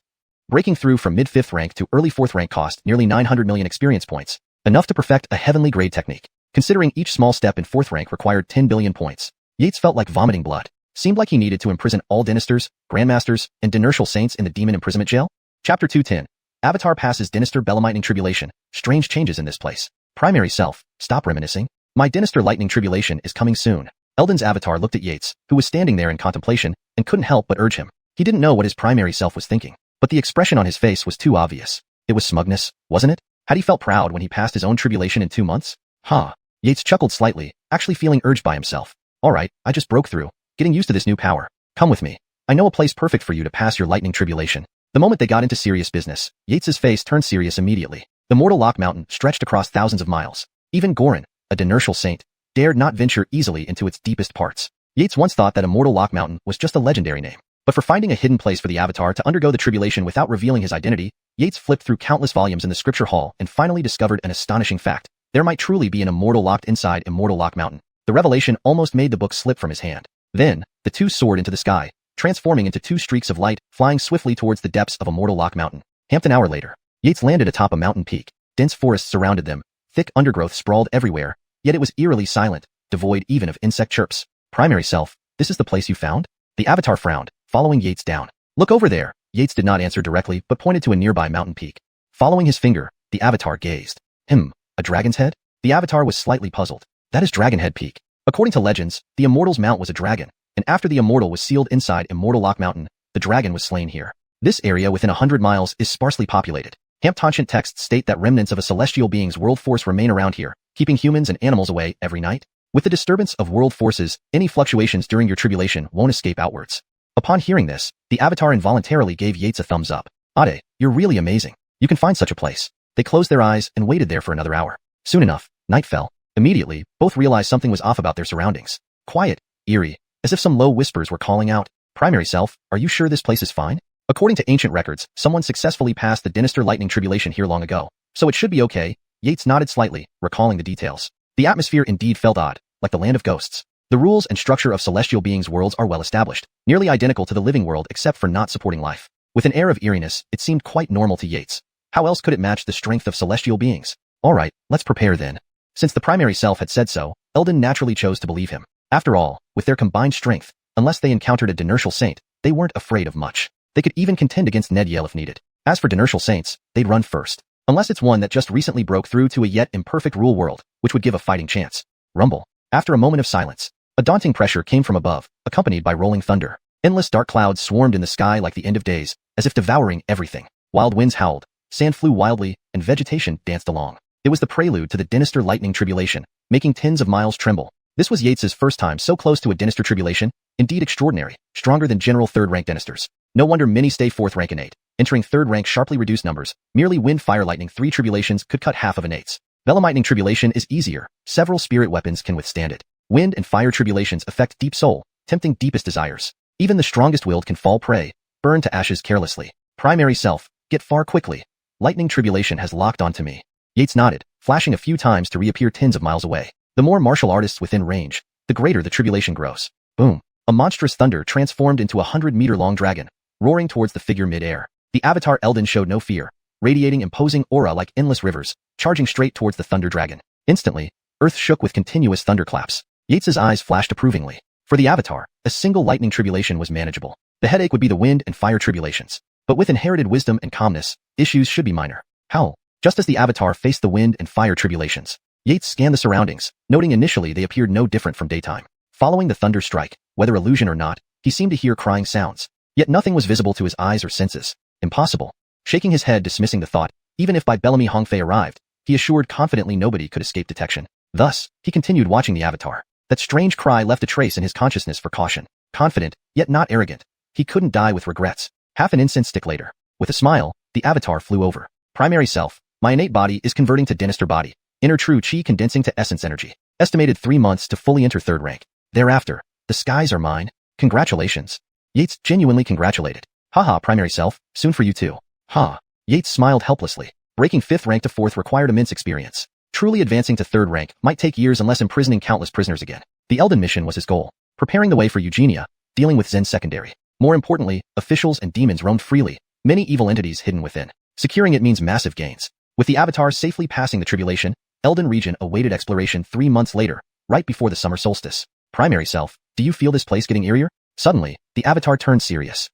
Breaking through from mid-5th rank to early 4th rank cost nearly 900 million experience points, enough to perfect a heavenly grade technique. Considering each small step in 4th rank required 10 billion points, Yates felt like vomiting blood. Seemed like he needed to imprison all Dynasters, Grandmasters, and Dinertial Saints in the Demon Imprisonment Jail. Chapter 210. Avatar passes Dynastor Belamightning Tribulation. Strange changes in this place. Primary self, stop reminiscing. My Dynastor Lightning Tribulation is coming soon. Eldon's avatar looked at Yates, who was standing there in contemplation, and couldn't help but urge him. He didn't know what his primary self was thinking, but the expression on his face was too obvious. It was smugness, wasn't it? Had he felt proud when he passed his own tribulation in 2 months? Huh. Yates chuckled slightly, actually feeling urged by himself. Alright, I just broke through. Getting used to this new power. Come with me. I know a place perfect for you to pass your lightning tribulation. The moment they got into serious business, Yates's face turned serious immediately. The mortal Lock Mountain stretched across thousands of miles. Even Gorin, a Dinertial Saint, dared not venture easily into its deepest parts. Yates once thought that Immortal Lock Mountain was just a legendary name. But for finding a hidden place for the Avatar to undergo the tribulation without revealing his identity, Yates flipped through countless volumes in the scripture hall and finally discovered an astonishing fact. There might truly be an immortal locked inside Immortal Lock Mountain. The revelation almost made the book slip from his hand. Then, the two soared into the sky, transforming into 2 streaks of light, flying swiftly towards the depths of Immortal Lock Mountain. Half an hour later, Yates landed atop a mountain peak. Dense forests surrounded them. Thick undergrowth sprawled everywhere, yet it was eerily silent, devoid even of insect chirps. Primary self, this is the place you found? The Avatar frowned, following Yates down. Look over there. Yates did not answer directly, but pointed to a nearby mountain peak. Following his finger, the Avatar gazed. A dragon's head? The Avatar was slightly puzzled. That is Dragonhead Peak. According to legends, the Immortal's mount was a dragon, and after the Immortal was sealed inside Immortal Lock Mountain, the dragon was slain here. This area within 100 miles is sparsely populated. Ancient texts state that remnants of a celestial being's world force remain around here, keeping humans and animals away every night. With the disturbance of world forces, any fluctuations during your tribulation won't escape outwards. Upon hearing this, the Avatar involuntarily gave Yates a thumbs up. Ade, you're really amazing. You can find such a place. They closed their eyes and waited there for another hour. Soon enough, night fell. Immediately, both realized something was off about their surroundings. Quiet, eerie, as if some low whispers were calling out. Primary self, are you sure this place is fine? According to ancient records, someone successfully passed the Dynastor Lightning Tribulation here long ago, so it should be okay. Yates nodded slightly, recalling the details. The atmosphere indeed felt odd, like the land of ghosts. The rules and structure of celestial beings' worlds are well established, nearly identical to the living world except for not supporting life. With an air of eeriness, it seemed quite normal to Yates. How else could it match the strength of celestial beings? Alright, let's prepare then. Since the primary self had said so, Eldon naturally chose to believe him. After all, with their combined strength, unless they encountered a Dinertial Saint, they weren't afraid of much. They could even contend against Ned Yale if needed. As for Dinertial Saints, they'd run first. Unless it's one that just recently broke through to a yet imperfect rule world, which would give a fighting chance. Rumble. After a moment of silence, a daunting pressure came from above, accompanied by rolling thunder. Endless dark clouds swarmed in the sky like the end of days, as if devouring everything. Wild winds howled, sand flew wildly, and vegetation danced along. It was the prelude to the Dynasty lightning tribulation, making tens of miles tremble. This was Yates's first time so close to a Dynasty tribulation, indeed extraordinary, stronger than general third-rank Dynasters. No wonder many stay fourth rank innate. Entering third rank sharply reduced numbers, merely wind fire lightning 3 tribulations could cut half of innates. Belemightning tribulation is easier, several spirit weapons can withstand it. Wind and fire tribulations affect deep soul, tempting deepest desires. Even the strongest willed can fall prey, burn to ashes carelessly. Primary self, get far quickly. Lightning tribulation has locked onto me. Yates nodded, flashing a few times to reappear tens of miles away. The more martial artists within range, the greater the tribulation grows. Boom. A monstrous thunder transformed into a 100-meter-long dragon, roaring towards the figure mid-air. The avatar Elden showed no fear, radiating imposing aura like endless rivers, charging straight towards the thunder dragon. Instantly, earth shook with continuous thunderclaps. Yates's eyes flashed approvingly. For the avatar, a single lightning tribulation was manageable. The headache would be the wind and fire tribulations. But with inherited wisdom and calmness, issues should be minor. Howl. Just as the avatar faced the wind and fire tribulations, Yates scanned the surroundings, noting initially they appeared no different from daytime. Following the thunder strike, whether illusion or not, he seemed to hear crying sounds. Yet nothing was visible to his eyes or senses. Impossible. Shaking his head, dismissing the thought, even if by Bellamy Hongfei arrived, he assured confidently nobody could escape detection. Thus, he continued watching the avatar. That strange cry left a trace in his consciousness for caution. Confident, yet not arrogant. He couldn't die with regrets. Half an incense stick later. With a smile, the avatar flew over. Primary self, my innate body is converting to Dynasty body. Inner true chi condensing to essence energy. Estimated 3 months to fully enter third rank. Thereafter, the skies are mine. Congratulations. Yates genuinely congratulated. Haha, primary self, soon for you too. Ha. Yates smiled helplessly. Breaking 5th rank to 4th required immense experience. Truly advancing to 3rd rank might take years unless imprisoning countless prisoners again. The Elden mission was his goal. Preparing the way for Eugenia, dealing with Zen secondary. More importantly, officials and demons roamed freely, many evil entities hidden within. Securing it means massive gains. With the avatar safely passing the tribulation, Elden region awaited exploration 3 months later, right before the summer solstice. Primary self, do you feel this place getting eerier? Suddenly, the avatar turned serious.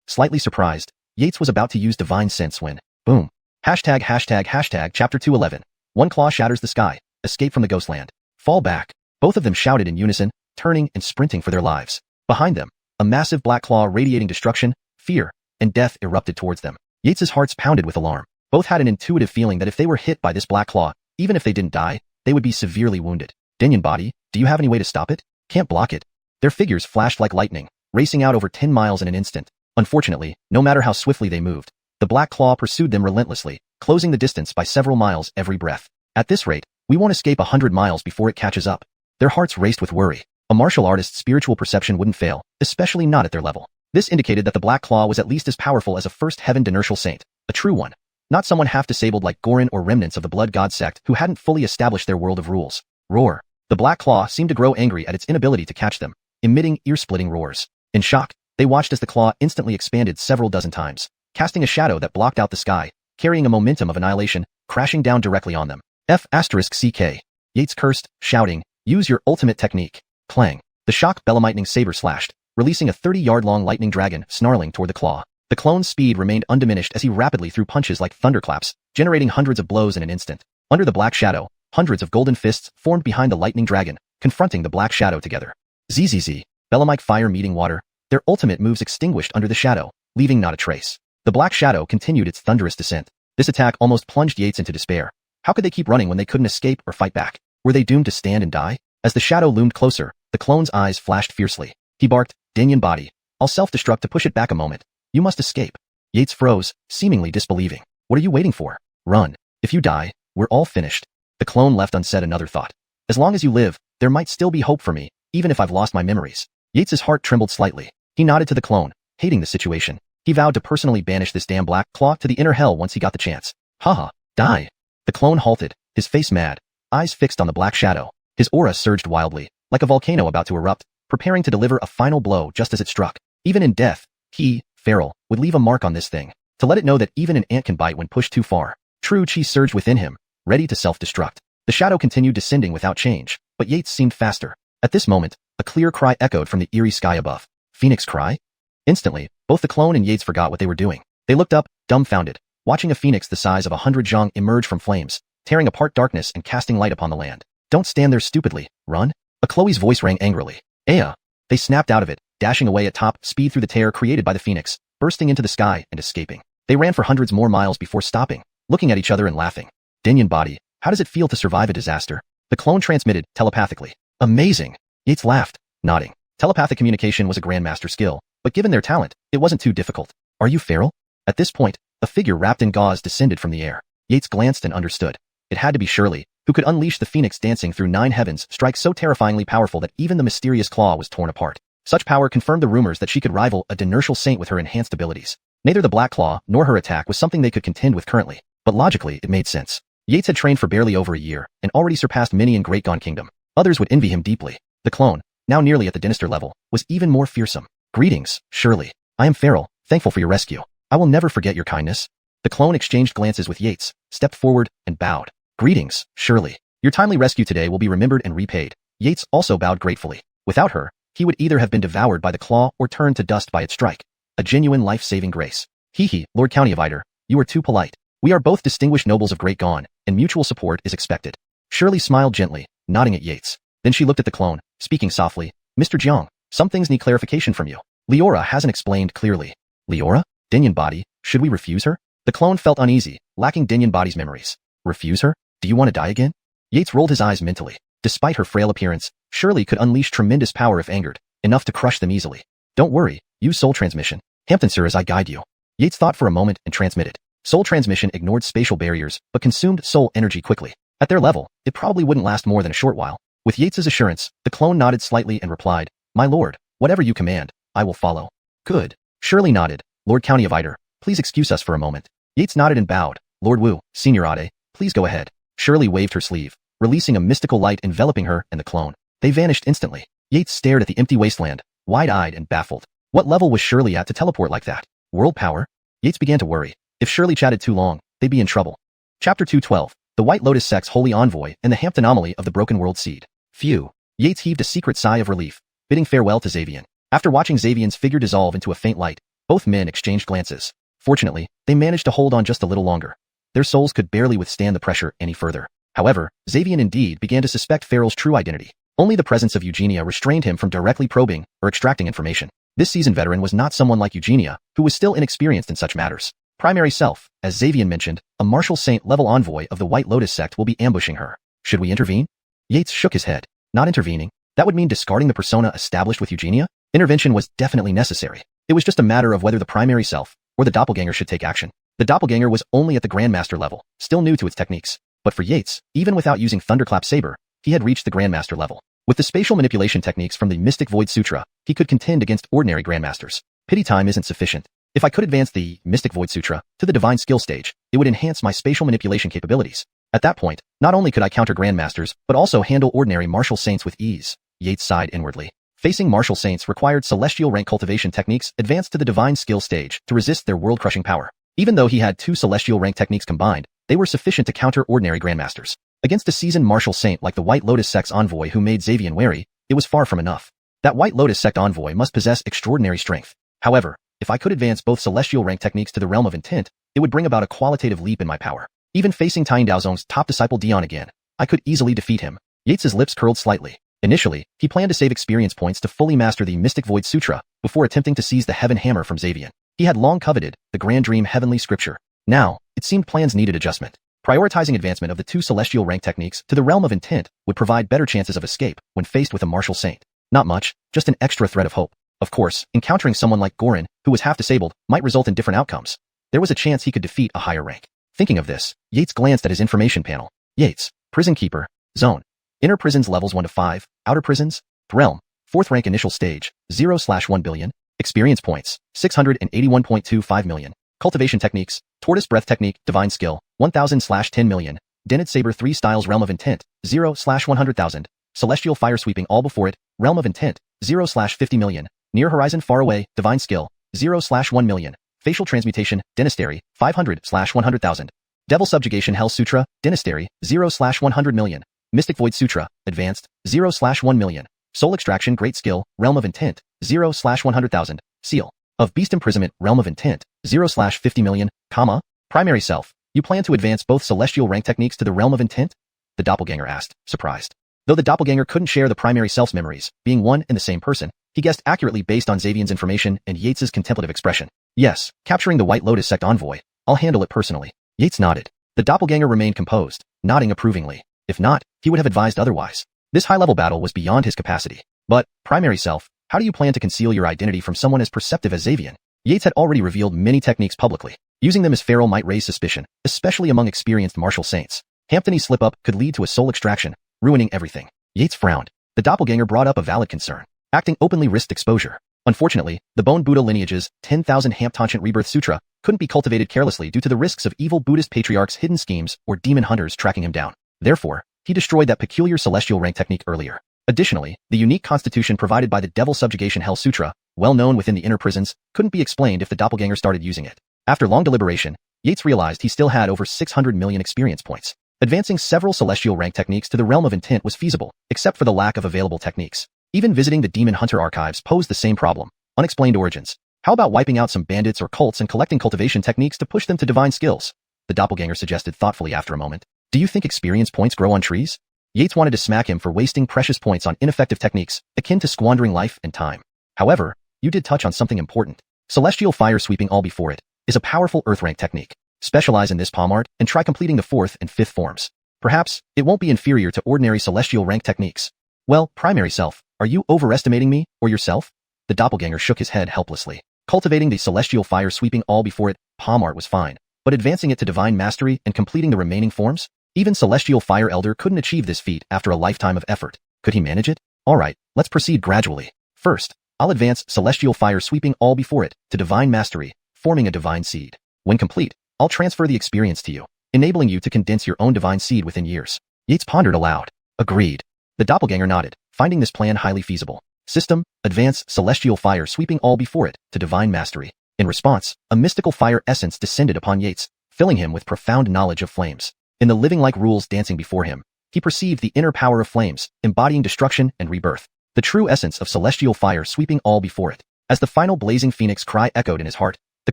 Slightly surprised, Yates was about to use divine sense when, boom. Chapter 211. One claw shatters the sky, escape from the ghostland. Fall back. Both of them shouted in unison, turning and sprinting for their lives. Behind them, a massive black claw radiating destruction, fear, and death erupted towards them. Yates's hearts pounded with alarm. Both had an intuitive feeling that if they were hit by this black claw, even if they didn't die, they would be severely wounded. Dynasty body, do you have any way to stop it? Can't block it. Their figures flashed like lightning, racing out over 10 miles in an instant. Unfortunately, no matter how swiftly they moved, the black claw pursued them relentlessly, closing the distance by several miles every breath. At this rate, we won't escape 100 miles before it catches up. Their hearts raced with worry. A martial artist's spiritual perception wouldn't fail, especially not at their level. This indicated that the black claw was at least as powerful as a first heaven Dynasty saint, a true one. Not someone half-disabled like Gorin or remnants of the Blood God sect who hadn't fully established their world of rules. Roar. The black claw seemed to grow angry at its inability to catch them, emitting ear-splitting roars. In shock, they watched as the claw instantly expanded several dozen times, casting a shadow that blocked out the sky, carrying a momentum of annihilation, crashing down directly on them. F***CK. Yates cursed, shouting, use your ultimate technique. Clang. The shock Belemightning saber slashed, releasing a 30-yard-long lightning dragon snarling toward the claw. The clone's speed remained undiminished as he rapidly threw punches like thunderclaps, generating hundreds of blows in an instant. Under the black shadow, hundreds of golden fists formed behind the lightning dragon, confronting the black shadow together. ZZZ. Belemite fire meeting water. Their ultimate moves extinguished under the shadow, leaving not a trace. The black shadow continued its thunderous descent. This attack almost plunged Yates into despair. How could they keep running when they couldn't escape or fight back? Were they doomed to stand and die? As the shadow loomed closer, the clone's eyes flashed fiercely. He barked, Dynasty body. I'll self-destruct to push it back a moment. You must escape. Yates froze, seemingly disbelieving. What are you waiting for? Run. If you die, we're all finished. The clone left unsaid another thought. As long as you live, there might still be hope for me, even if I've lost my memories. Yates's heart trembled slightly. He nodded to the clone, hating the situation. He vowed to personally banish this damn black claw to the inner hell once he got the chance. Haha, die. The clone halted, his face mad, eyes fixed on the black shadow. His aura surged wildly, like a volcano about to erupt, preparing to deliver a final blow just as it struck. Even in death, he, Feral, would leave a mark on this thing, to let it know that even an ant can bite when pushed too far. True chi surged within him, ready to self-destruct. The shadow continued descending without change, but Yates seemed faster. At this moment, a clear cry echoed from the eerie sky above. Phoenix cry? Instantly, both the clone and Yates forgot what they were doing. They looked up, dumbfounded, watching a phoenix the size of 100 zhang emerge from flames, tearing apart darkness and casting light upon the land. Don't stand there stupidly, run. A Chloe's voice rang angrily. Aya! They snapped out of it, dashing away at top speed through the tear created by the phoenix, bursting into the sky and escaping. They ran for hundreds more miles before stopping, looking at each other and laughing. Dinyan body, how does it feel to survive a disaster? The clone transmitted telepathically. Amazing! Yates laughed, nodding. Telepathic communication was a grandmaster skill, but given their talent, it wasn't too difficult. Are you feral? At this point, a figure wrapped in gauze descended from the air. Yates glanced and understood. It had to be Shirley, who could unleash the phoenix dancing through 9 heavens, strike so terrifyingly powerful that even the mysterious claw was torn apart. Such power confirmed the rumors that she could rival a Dynasty saint with her enhanced abilities. Neither the Black Claw nor her attack was something they could contend with currently, but logically it made sense. Yates had trained for barely over a year and already surpassed many in Great Gone Kingdom. Others would envy him deeply. The clone, now nearly at the Dynasty level, was even more fearsome. Greetings, Shirley. I am feral, thankful for your rescue. I will never forget your kindness. The clone exchanged glances with Yates, stepped forward, and bowed. Greetings, Shirley. Your timely rescue today will be remembered and repaid. Yates also bowed gratefully. Without her, he would either have been devoured by the claw or turned to dust by its strike. A genuine life-saving grace. Hee, Lord Cultivator, you are too polite. We are both distinguished nobles of Great Gone, and mutual support is expected. Shirley smiled gently, nodding at Yates. Then she looked at the clone, speaking softly. Mr. Jiang, some things need clarification from you. Leora hasn't explained clearly. Leora? Dinyan body, should we refuse her? The clone felt uneasy, lacking Dinyan body's memories. Refuse her? Do you want to die again? Yates rolled his eyes mentally. Despite her frail appearance, Shirley could unleash tremendous power if angered, enough to crush them easily. Don't worry, use soul transmission. Hampton sir as I guide you. Yates thought for a moment and transmitted. Soul transmission ignored spatial barriers, but consumed soul energy quickly. At their level, it probably wouldn't last more than a short while. With Yates's assurance, the clone nodded slightly and replied, My lord, whatever you command, I will follow. Good. Shirley nodded. Lord Cultivator, please excuse us for a moment. Yates nodded and bowed. Lord Wu, Seniorade, please go ahead. Shirley waved her sleeve, releasing a mystical light enveloping her and the clone. They vanished instantly. Yates stared at the empty wasteland, wide-eyed and baffled. What level was Shirley at to teleport like that? World power? Yates began to worry. If Shirley chatted too long, they'd be in trouble. Chapter 212. The White Lotus Sect's Holy Envoy and the Hampton Anomaly of the Broken World Seed. Phew. Yates heaved a secret sigh of relief, bidding farewell to Xavian. After watching Xavian's figure dissolve into a faint light, both men exchanged glances. Fortunately, they managed to hold on just a little longer. Their souls could barely withstand the pressure any further. However, Xavian indeed began to suspect Farrell's true identity. Only the presence of Eugenia restrained him from directly probing or extracting information. This seasoned veteran was not someone like Eugenia, who was still inexperienced in such matters. Primary self, as Xavian mentioned, a martial saint-level envoy of the White Lotus sect will be ambushing her. Should we intervene? Yates shook his head. Not intervening. That would mean discarding the persona established with Eugenia? Intervention was definitely necessary. It was just a matter of whether the primary self or the doppelganger should take action. The doppelganger was only at the Grandmaster level, still new to its techniques. But for Yates, even without using Thunderclap Saber, he had reached the Grandmaster level. With the spatial manipulation techniques from the Mystic Void Sutra, he could contend against ordinary Grandmasters. Pity time isn't sufficient. If I could advance the Mystic Void Sutra to the Divine Skill stage, it would enhance my spatial manipulation capabilities. At that point, not only could I counter Grandmasters, but also handle ordinary martial saints with ease. Yates sighed inwardly. Facing martial saints required celestial rank cultivation techniques advanced to the Divine Skill stage to resist their world-crushing power. Even though he had 2 celestial rank techniques combined, they were sufficient to counter ordinary Grandmasters. Against a seasoned martial saint like the White Lotus Sect's envoy who made Xavian wary, it was far from enough. That White Lotus Sect envoy must possess extraordinary strength. However, if I could advance both celestial rank techniques to the realm of intent, it would bring about a qualitative leap in my power. Even facing Tyne Daozong's top disciple Dion again, I could easily defeat him. Yates's lips curled slightly. Initially, he planned to save experience points to fully master the Mystic Void Sutra before attempting to seize the Heaven Hammer from Xavian. He had long coveted the Grand Dream Heavenly Scripture. Now, it seemed plans needed adjustment. Prioritizing advancement of the 2 celestial rank techniques to the realm of intent would provide better chances of escape when faced with a martial saint. Not much, just an extra thread of hope. Of course, encountering someone like Gorin, who was half disabled, might result in different outcomes. There was a chance he could defeat a higher rank. Thinking of this, Yates glanced at his information panel. Yates, Prison Keeper, Zone. Inner prisons levels 1 to 5, outer prisons, realm, 4th rank initial stage, 0/1 billion, experience points, 681.25 million. Cultivation techniques, Tortoise Breath Technique, Divine Skill, 1000/10 million. Dented Saber 3 Styles Realm of Intent, 0/100,000. Celestial Fire Sweeping All Before It, Realm of Intent, 0/50 million. Near Horizon Far Away, Divine Skill, 0/1 million. Facial Transmutation, Dynasty, 500/100,000. Devil Subjugation Hell Sutra, Dynasty, 0/100 million. Mystic Void Sutra, Advanced, 0/1 million. Soul Extraction Great Skill, Realm of Intent, 0/100,000. Seal. Of Beast Imprisonment, Realm of Intent, 0/50 million, comma, Primary Self. You plan to advance both celestial rank techniques to the Realm of Intent? The doppelganger asked, surprised. Though the doppelganger couldn't share the primary self's memories, being one and the same person, he guessed accurately based on Xavian's information and Yates's contemplative expression. Yes, capturing the White Lotus sect envoy. I'll handle it personally. Yates nodded. The doppelganger remained composed, nodding approvingly. If not, he would have advised otherwise. This high-level battle was beyond his capacity. But, primary self, how do you plan to conceal your identity from someone as perceptive as Xavian? Yates had already revealed many techniques publicly. Using them as Farrell might raise suspicion, especially among experienced martial saints. Hampton's slip-up could lead to a soul extraction, ruining everything. Yates frowned. The doppelganger brought up a valid concern. Acting openly risked exposure. Unfortunately, the Bone Buddha lineage's 10,000 Hamptonchant Rebirth Sutra couldn't be cultivated carelessly due to the risks of evil Buddhist patriarchs' hidden schemes or demon hunters tracking him down. Therefore, he destroyed that peculiar celestial rank technique earlier. Additionally, the unique constitution provided by the Devil Subjugation Hell Sutra, well known within the inner prisons, couldn't be explained if the doppelganger started using it. After long deliberation, Yates realized he still had over 600 million experience points. Advancing several celestial rank techniques to the Realm of Intent was feasible, except for the lack of available techniques. Even visiting the Demon Hunter archives posed the same problem. Unexplained origins. How about wiping out some bandits or cults and collecting cultivation techniques to push them to divine skills? The doppelganger suggested thoughtfully after a moment. Do you think experience points grow on trees? Yates wanted to smack him for wasting precious points on ineffective techniques, akin to squandering life and time. However, you did touch on something important. Celestial fire sweeping all before it is a powerful earth rank technique. Specialize in this palm art and try completing the 4th and 5th forms. Perhaps, it won't be inferior to ordinary celestial rank techniques. Well, primary self, are you overestimating me, or yourself? The doppelganger shook his head helplessly. Cultivating the celestial fire sweeping all before it, palm art was fine, but advancing it to divine mastery and completing the remaining forms? Even celestial fire elder couldn't achieve this feat after a lifetime of effort. Could he manage it? Alright, let's proceed gradually. First, I'll advance celestial fire sweeping all before it to divine mastery, forming a divine seed. When complete, I'll transfer the experience to you, enabling you to condense your own divine seed within years. Yates pondered aloud. Agreed. The doppelganger nodded, finding this plan highly feasible. System, advance celestial fire sweeping all before it to divine mastery. In response, a mystical fire essence descended upon Yates, filling him with profound knowledge of flames. In the living-like rules dancing before him, he perceived the inner power of flames, embodying destruction and rebirth. The true essence of celestial fire sweeping all before it. As the final blazing phoenix cry echoed in his heart, the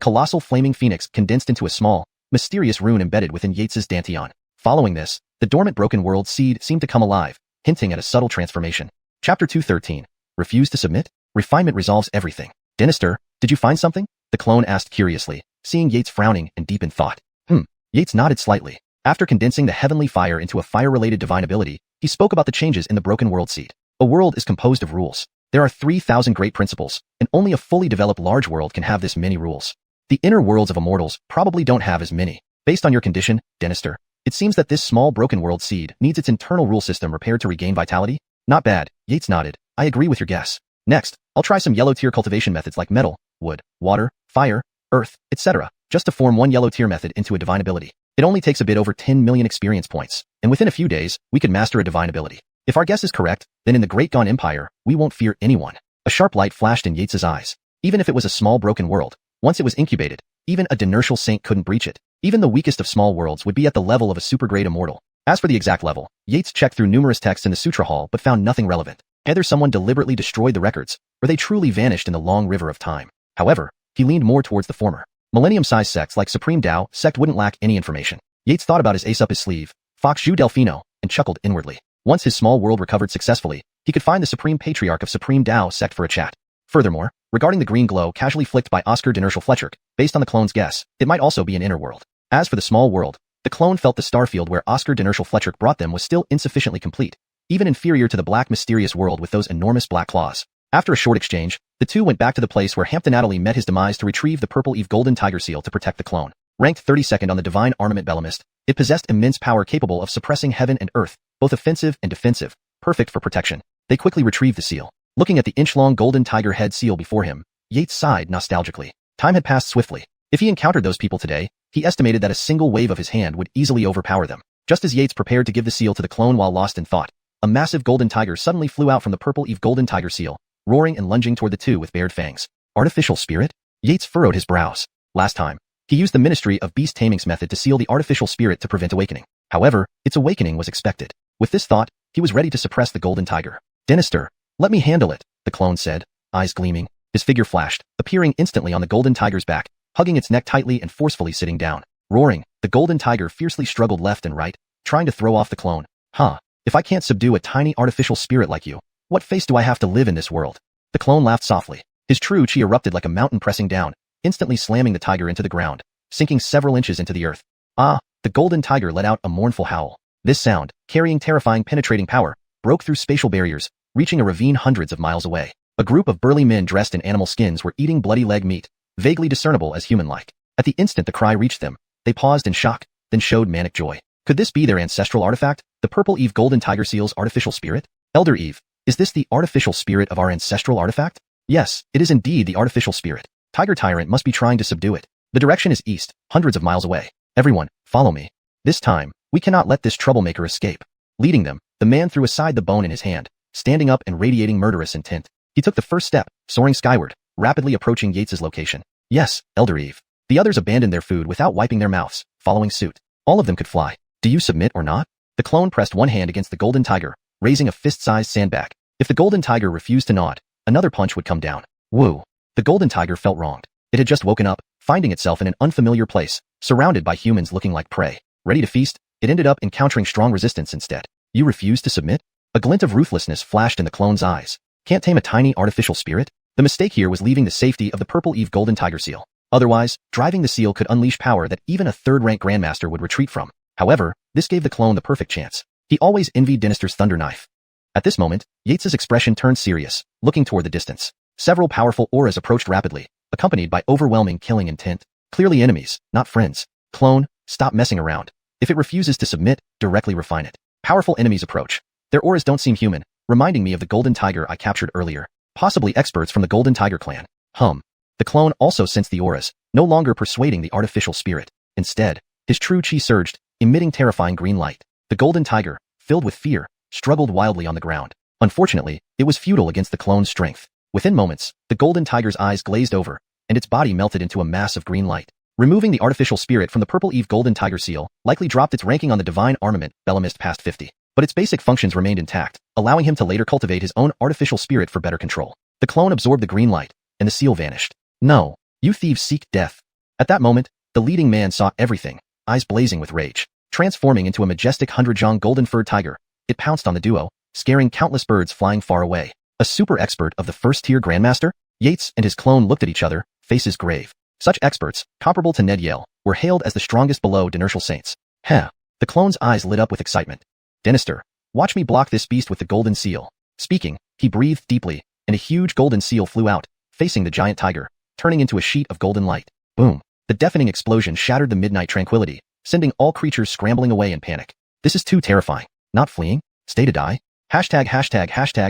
colossal flaming phoenix condensed into a small, mysterious rune embedded within Yates's dantian. Following this, the dormant broken world seed seemed to come alive, hinting at a subtle transformation. Chapter 213. Refuse to submit? Refinement resolves everything. Dynasty, did you find something? The clone asked curiously, seeing Yates frowning and deep in thought. Yates nodded slightly. After condensing the heavenly fire into a fire-related divine ability, he spoke about the changes in the broken world seed. A world is composed of rules. There are 3,000 great principles, and only a fully developed large world can have this many rules. The inner worlds of immortals probably don't have as many. Based on your condition, Dynasty, it seems that this small broken world seed needs its internal rule system repaired to regain vitality? Not bad, Yates nodded. I agree with your guess. Next, I'll try some yellow tier cultivation methods like metal, wood, water, fire, earth, etc., just to form one yellow tier method into a divine ability. It only takes a bit over 10 million experience points, and within a few days, we could master a divine ability. If our guess is correct, then in the Great Gone Empire, we won't fear anyone. A sharp light flashed in Yates's eyes. Even if it was a small broken world, once it was incubated, even a dinertial saint couldn't breach it. Even the weakest of small worlds would be at the level of a super-great immortal. As for the exact level, Yates checked through numerous texts in the Sutra Hall but found nothing relevant. Either someone deliberately destroyed the records, or they truly vanished in the long river of time. However, he leaned more towards the former. Millennium-sized sects like Supreme Tao sect wouldn't lack any information. Yates thought about his ace up his sleeve, Fox Zhu Delfino, and chuckled inwardly. Once his small world recovered successfully, he could find the Supreme Patriarch of Supreme Tao sect for a chat. Furthermore, regarding the green glow casually flicked by Oscar Dinertial Fletcher, based on the clone's guess, it might also be an inner world. As for the small world, the clone felt the starfield where Oscar Dinertial Fletcher brought them was still insufficiently complete, even inferior to the black mysterious world with those enormous black claws. After a short exchange, the two went back to the place where Hampton Natalie met his demise to retrieve the Purple Eve Golden Tiger Seal to protect the clone. Ranked 32nd on the Divine Armament Bellamist, it possessed immense power capable of suppressing heaven and earth, both offensive and defensive, perfect for protection. They quickly retrieved the seal. Looking at the inch-long golden tiger head seal before him, Yates sighed nostalgically. Time had passed swiftly. If he encountered those people today, he estimated that a single wave of his hand would easily overpower them. Just as Yates prepared to give the seal to the clone while lost in thought, a massive golden tiger suddenly flew out from the Purple Eve Golden Tiger seal, roaring and lunging toward the two with bared fangs. Artificial spirit? Yates furrowed his brows. Last time, he used the Ministry of Beast Taming's method to seal the artificial spirit to prevent awakening. However, its awakening was expected. With this thought, he was ready to suppress the golden tiger. Dynasty, let me handle it, the clone said, eyes gleaming. His figure flashed, appearing instantly on the golden tiger's back, hugging its neck tightly and forcefully sitting down. Roaring, the golden tiger fiercely struggled left and right, trying to throw off the clone. Huh. If I can't subdue a tiny artificial spirit like you, what face do I have to live in this world? The clone laughed softly. His true chi erupted like a mountain pressing down, instantly slamming the tiger into the ground, sinking several inches into the earth. Ah! The golden tiger let out a mournful howl. This sound, carrying terrifying penetrating power, broke through spatial barriers, reaching a ravine hundreds of miles away. A group of burly men dressed in animal skins were eating bloody leg meat, vaguely discernible as human-like. At the instant the cry reached them, they paused in shock, then showed manic joy. Could this be their ancestral artifact, the Purple Eve Golden Tiger Seal's artificial spirit? Elder Eve, is this the artificial spirit of our ancestral artifact? Yes, it is indeed the artificial spirit. Tiger Tyrant must be trying to subdue it. The direction is east, hundreds of miles away. Everyone, follow me. This time, we cannot let this troublemaker escape. Leading them, the man threw aside the bone in his hand, standing up and radiating murderous intent. He took the first step, soaring skyward, rapidly approaching Yates's location. Yes, Elder Eve. The others abandoned their food without wiping their mouths, following suit. All of them could fly. Do you submit or not? The clone pressed one hand against the golden tiger, raising a fist-sized sandbag. If the golden tiger refused to nod, another punch would come down. Woo! The golden tiger felt wronged. It had just woken up, finding itself in an unfamiliar place, surrounded by humans looking like prey. Ready to feast, it ended up encountering strong resistance instead. You refuse to submit? A glint of ruthlessness flashed in the clone's eyes. Can't tame a tiny artificial spirit? The mistake here was leaving the safety of the Purple Eve Golden Tiger Seal. Otherwise, driving the seal could unleash power that even a third-rank Grandmaster would retreat from. However, this gave the clone the perfect chance. He always envied Dynasty's thunder knife. At this moment, Yates's expression turned serious, looking toward the distance. Several powerful auras approached rapidly, accompanied by overwhelming killing intent. Clearly enemies, not friends. Clone, stop messing around. If it refuses to submit, directly refine it. Powerful enemies approach. Their auras don't seem human, reminding me of the golden tiger I captured earlier. Possibly experts from the Golden Tiger clan. The clone also sensed the auras, no longer persuading the artificial spirit. Instead, his true chi surged, emitting terrifying green light. The golden tiger, filled with fear, struggled wildly on the ground. Unfortunately, it was futile against the clone's strength. Within moments, the golden tiger's eyes glazed over, and its body melted into a mass of green light. Removing the artificial spirit from the Purple Eve Golden Tiger Seal likely dropped its ranking on the divine armament Bellamist past 50. But its basic functions remained intact, allowing him to later cultivate his own artificial spirit for better control. The clone absorbed the green light, and the seal vanished. No, you thieves seek death. At that moment, the leading man saw everything, eyes blazing with rage. Transforming into a majestic 100-jong golden-furred tiger, it pounced on the duo, scaring countless birds flying far away. A super expert of the first-tier Grandmaster? Yates and his clone looked at each other, faces grave. Such experts, comparable to Ned Yale, were hailed as the strongest below Dynasty saints. Heh. The clone's eyes lit up with excitement. Dynasty, watch me block this beast with the golden seal. Speaking, he breathed deeply, and a huge golden seal flew out, facing the giant tiger, turning into a sheet of golden light. Boom. The deafening explosion shattered the midnight tranquility, sending all creatures scrambling away in panic. This is too terrifying. Not fleeing? Stay to die? Hashtag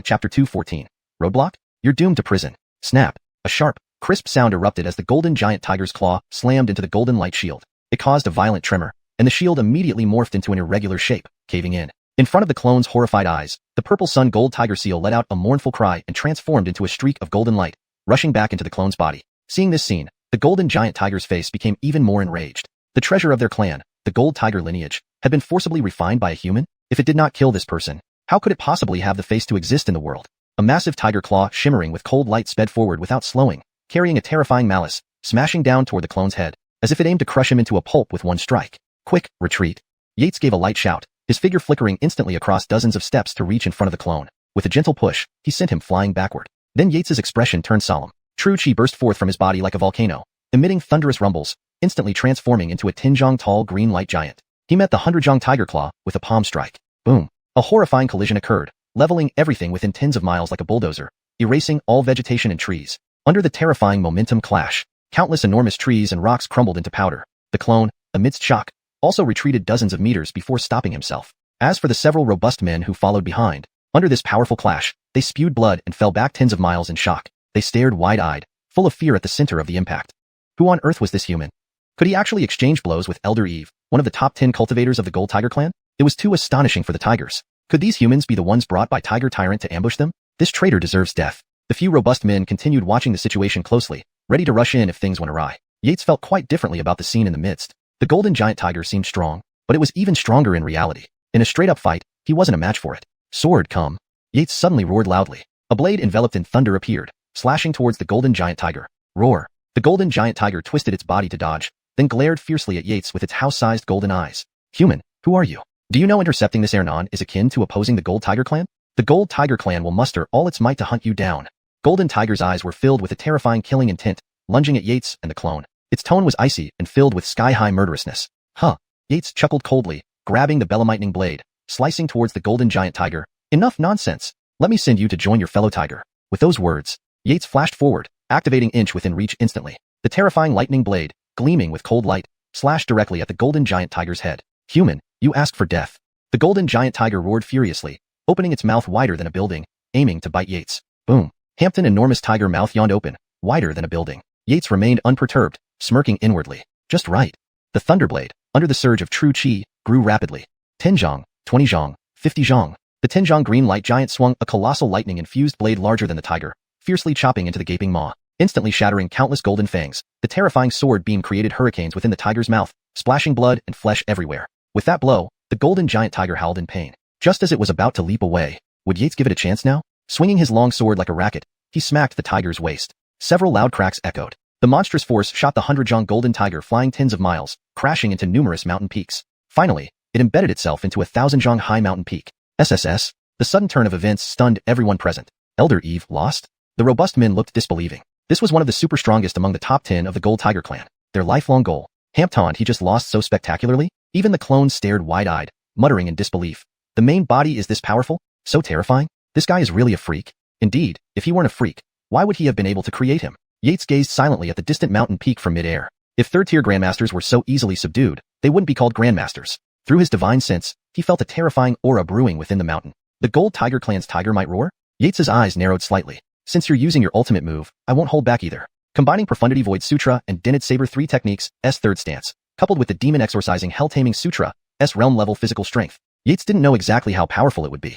chapter 214. Roadblock? You're doomed to prison. Snap. A sharp, crisp sound erupted as the golden giant tiger's claw slammed into the golden light shield. It caused a violent tremor, and the shield immediately morphed into an irregular shape, caving in. In front of the clone's horrified eyes, the purple sun gold tiger seal let out a mournful cry and transformed into a streak of golden light, rushing back into the clone's body. Seeing this scene, the golden giant tiger's face became even more enraged. The treasure of their clan, the gold tiger lineage, had been forcibly refined by a human? If it did not kill this person, how could it possibly have the face to exist in the world? A massive tiger claw shimmering with cold light sped forward without slowing, carrying a terrifying malice, smashing down toward the clone's head, as if it aimed to crush him into a pulp with one strike. Quick, retreat. Yates gave a light shout, his figure flickering instantly across dozens of steps to reach in front of the clone. With a gentle push, he sent him flying backward. Then Yates's expression turned solemn. True chi burst forth from his body like a volcano, emitting thunderous rumbles, instantly transforming into a 10-jong tall green light giant. He met the 100-jong tiger claw with a palm strike. Boom. A horrifying collision occurred, leveling everything within tens of miles like a bulldozer, erasing all vegetation and trees. Under the terrifying momentum clash, countless enormous trees and rocks crumbled into powder. The clone, amidst shock, also retreated dozens of meters before stopping himself. As for the several robust men who followed behind, under this powerful clash, they spewed blood and fell back tens of miles in shock. They stared wide-eyed, full of fear at the center of the impact. Who on earth was this human? Could he actually exchange blows with Elder Eve, one of the top 10 cultivators of the Gold Tiger clan? It was too astonishing for the tigers. Could these humans be the ones brought by Tiger Tyrant to ambush them? This traitor deserves death. The few robust men continued watching the situation closely, ready to rush in if things went awry. Yates felt quite differently about the scene in the midst. The golden giant tiger seemed strong, but it was even stronger in reality. In a straight-up fight, he wasn't a match for it. Sword, come. Yates suddenly roared loudly. A blade enveloped in thunder appeared, slashing towards the golden giant tiger. Roar. The golden giant tiger twisted its body to dodge, then glared fiercely at Yates with its house-sized golden eyes. Human, who are you? Do you know intercepting this Ernon is akin to opposing the Gold Tiger clan? The Gold Tiger clan will muster all its might to hunt you down. Golden Tiger's eyes were filled with a terrifying killing intent, lunging at Yates and the clone. Its tone was icy and filled with sky-high murderousness. Huh. Yates chuckled coldly, grabbing the Belemitening blade, slicing towards the golden giant tiger. Enough nonsense. Let me send you to join your fellow tiger. With those words, Yates flashed forward, activating Inch within reach instantly. The terrifying lightning blade, gleaming with cold light, slashed directly at the golden giant tiger's head. Human, you ask for death. The golden giant tiger roared furiously, opening its mouth wider than a building, aiming to bite Yates. Boom. Hampton's enormous tiger mouth yawned open, wider than a building. Yates remained unperturbed, smirking inwardly. Just right. The thunderblade, under the surge of true chi, grew rapidly. 10 zhong, 20 zhong, 50 zhong. The 10 zhong green light giant swung a colossal lightning-infused blade larger than the tiger, fiercely chopping into the gaping maw, instantly shattering countless golden fangs. The terrifying sword beam created hurricanes within the tiger's mouth, splashing blood and flesh everywhere. With that blow, the golden giant tiger howled in pain. Just as it was about to leap away, would Yates give it a chance now? Swinging his long sword like a racket, he smacked the tiger's waist. Several loud cracks echoed. The monstrous force shot the 100-zhong golden tiger flying tens of miles, crashing into numerous mountain peaks. Finally, it embedded itself into a 1,000-zhong high mountain peak. SSS. The sudden turn of events stunned everyone present. Elder Eve lost? The robust men looked disbelieving. This was one of the super strongest among the top 10 of the Gold Tiger clan. Their lifelong goal. Hampton he just lost so spectacularly? Even the clones stared wide-eyed, muttering in disbelief. The main body is this powerful? So terrifying? This guy is really a freak. Indeed, if he weren't a freak, why would he have been able to create him? Yates gazed silently at the distant mountain peak from mid-air. If third-tier grandmasters were so easily subdued, they wouldn't be called grandmasters. Through his divine sense, he felt a terrifying aura brewing within the mountain. The Gold Tiger clan's tiger might roar? Yates's eyes narrowed slightly. Since you're using your ultimate move, I won't hold back either. Combining Profundity Void Sutra and Denid Saber 3 techniques, S third stance, coupled with the Demon Exorcising Hell Taming Sutra, S realm level physical strength. Yates didn't know exactly how powerful it would be,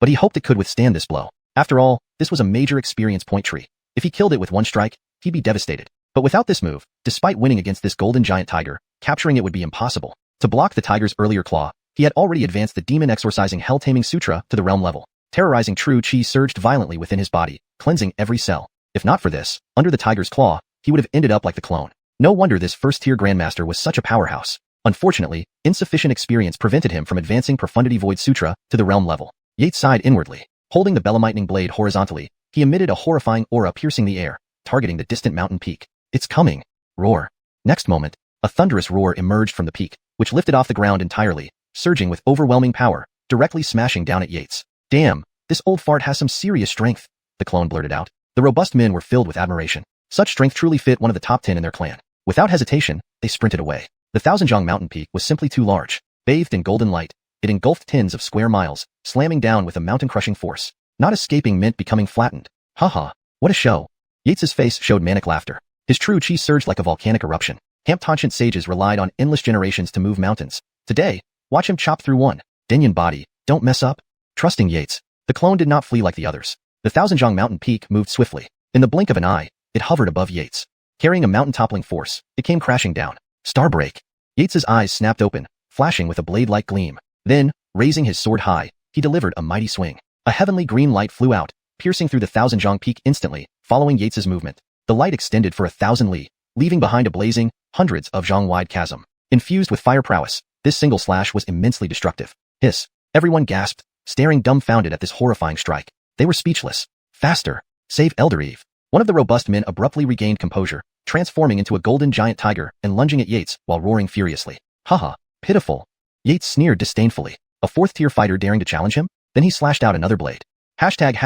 but he hoped it could withstand this blow. After all, this was a major experience point tree. If he killed it with one strike, he'd be devastated. But without this move, despite winning against this golden giant tiger, capturing it would be impossible. To block the tiger's earlier claw, he had already advanced the Demon Exorcising Hell Taming Sutra to the realm level. Terrorizing true chi surged violently within his body, cleansing every cell. If not for this, under the tiger's claw, he would have ended up like the clone. No wonder this first-tier grandmaster was such a powerhouse. Unfortunately, insufficient experience prevented him from advancing Profundity Void Sutra to the realm level. Yates sighed inwardly. Holding the Belemitening blade horizontally, he emitted a horrifying aura piercing the air, targeting the distant mountain peak. It's coming. Roar. Next moment, a thunderous roar emerged from the peak, which lifted off the ground entirely, surging with overwhelming power, directly smashing down at Yates. Damn, this old fart has some serious strength, the clone blurted out. The robust men were filled with admiration. Such strength truly fit one of the top 10 in their clan. Without hesitation, they sprinted away. The 1,000-zhong mountain peak was simply too large. Bathed in golden light, it engulfed tens of square miles, slamming down with a mountain-crushing force. Not escaping meant becoming flattened. Haha, what a show. Yates's face showed manic laughter. His true chi surged like a volcanic eruption. Hamptonshant sages relied on endless generations to move mountains. Today, watch him chop through one. Denyan body, don't mess up. Trusting Yates, the clone did not flee like the others. The 1,000-zhong mountain peak moved swiftly. In the blink of an eye, it hovered above Yates. Carrying a mountain-toppling force, it came crashing down. Starbreak. Yates's eyes snapped open, flashing with a blade-like gleam. Then, raising his sword high, he delivered a mighty swing. A heavenly green light flew out, piercing through the 1,000-zhong peak instantly, following Yates's movement. The light extended for 1,000 li, leaving behind a blazing, hundreds of zhong-wide chasm. Infused with fire prowess, this single slash was immensely destructive. Hiss. Everyone gasped, staring dumbfounded at this horrifying strike. They were speechless. Faster. Save Elder Eve. One of the robust men abruptly regained composure, transforming into a golden giant tiger and lunging at Yates while roaring furiously. Haha, pitiful. Yates sneered disdainfully. A fourth-tier fighter daring to challenge him? Then he slashed out another blade. Hashtag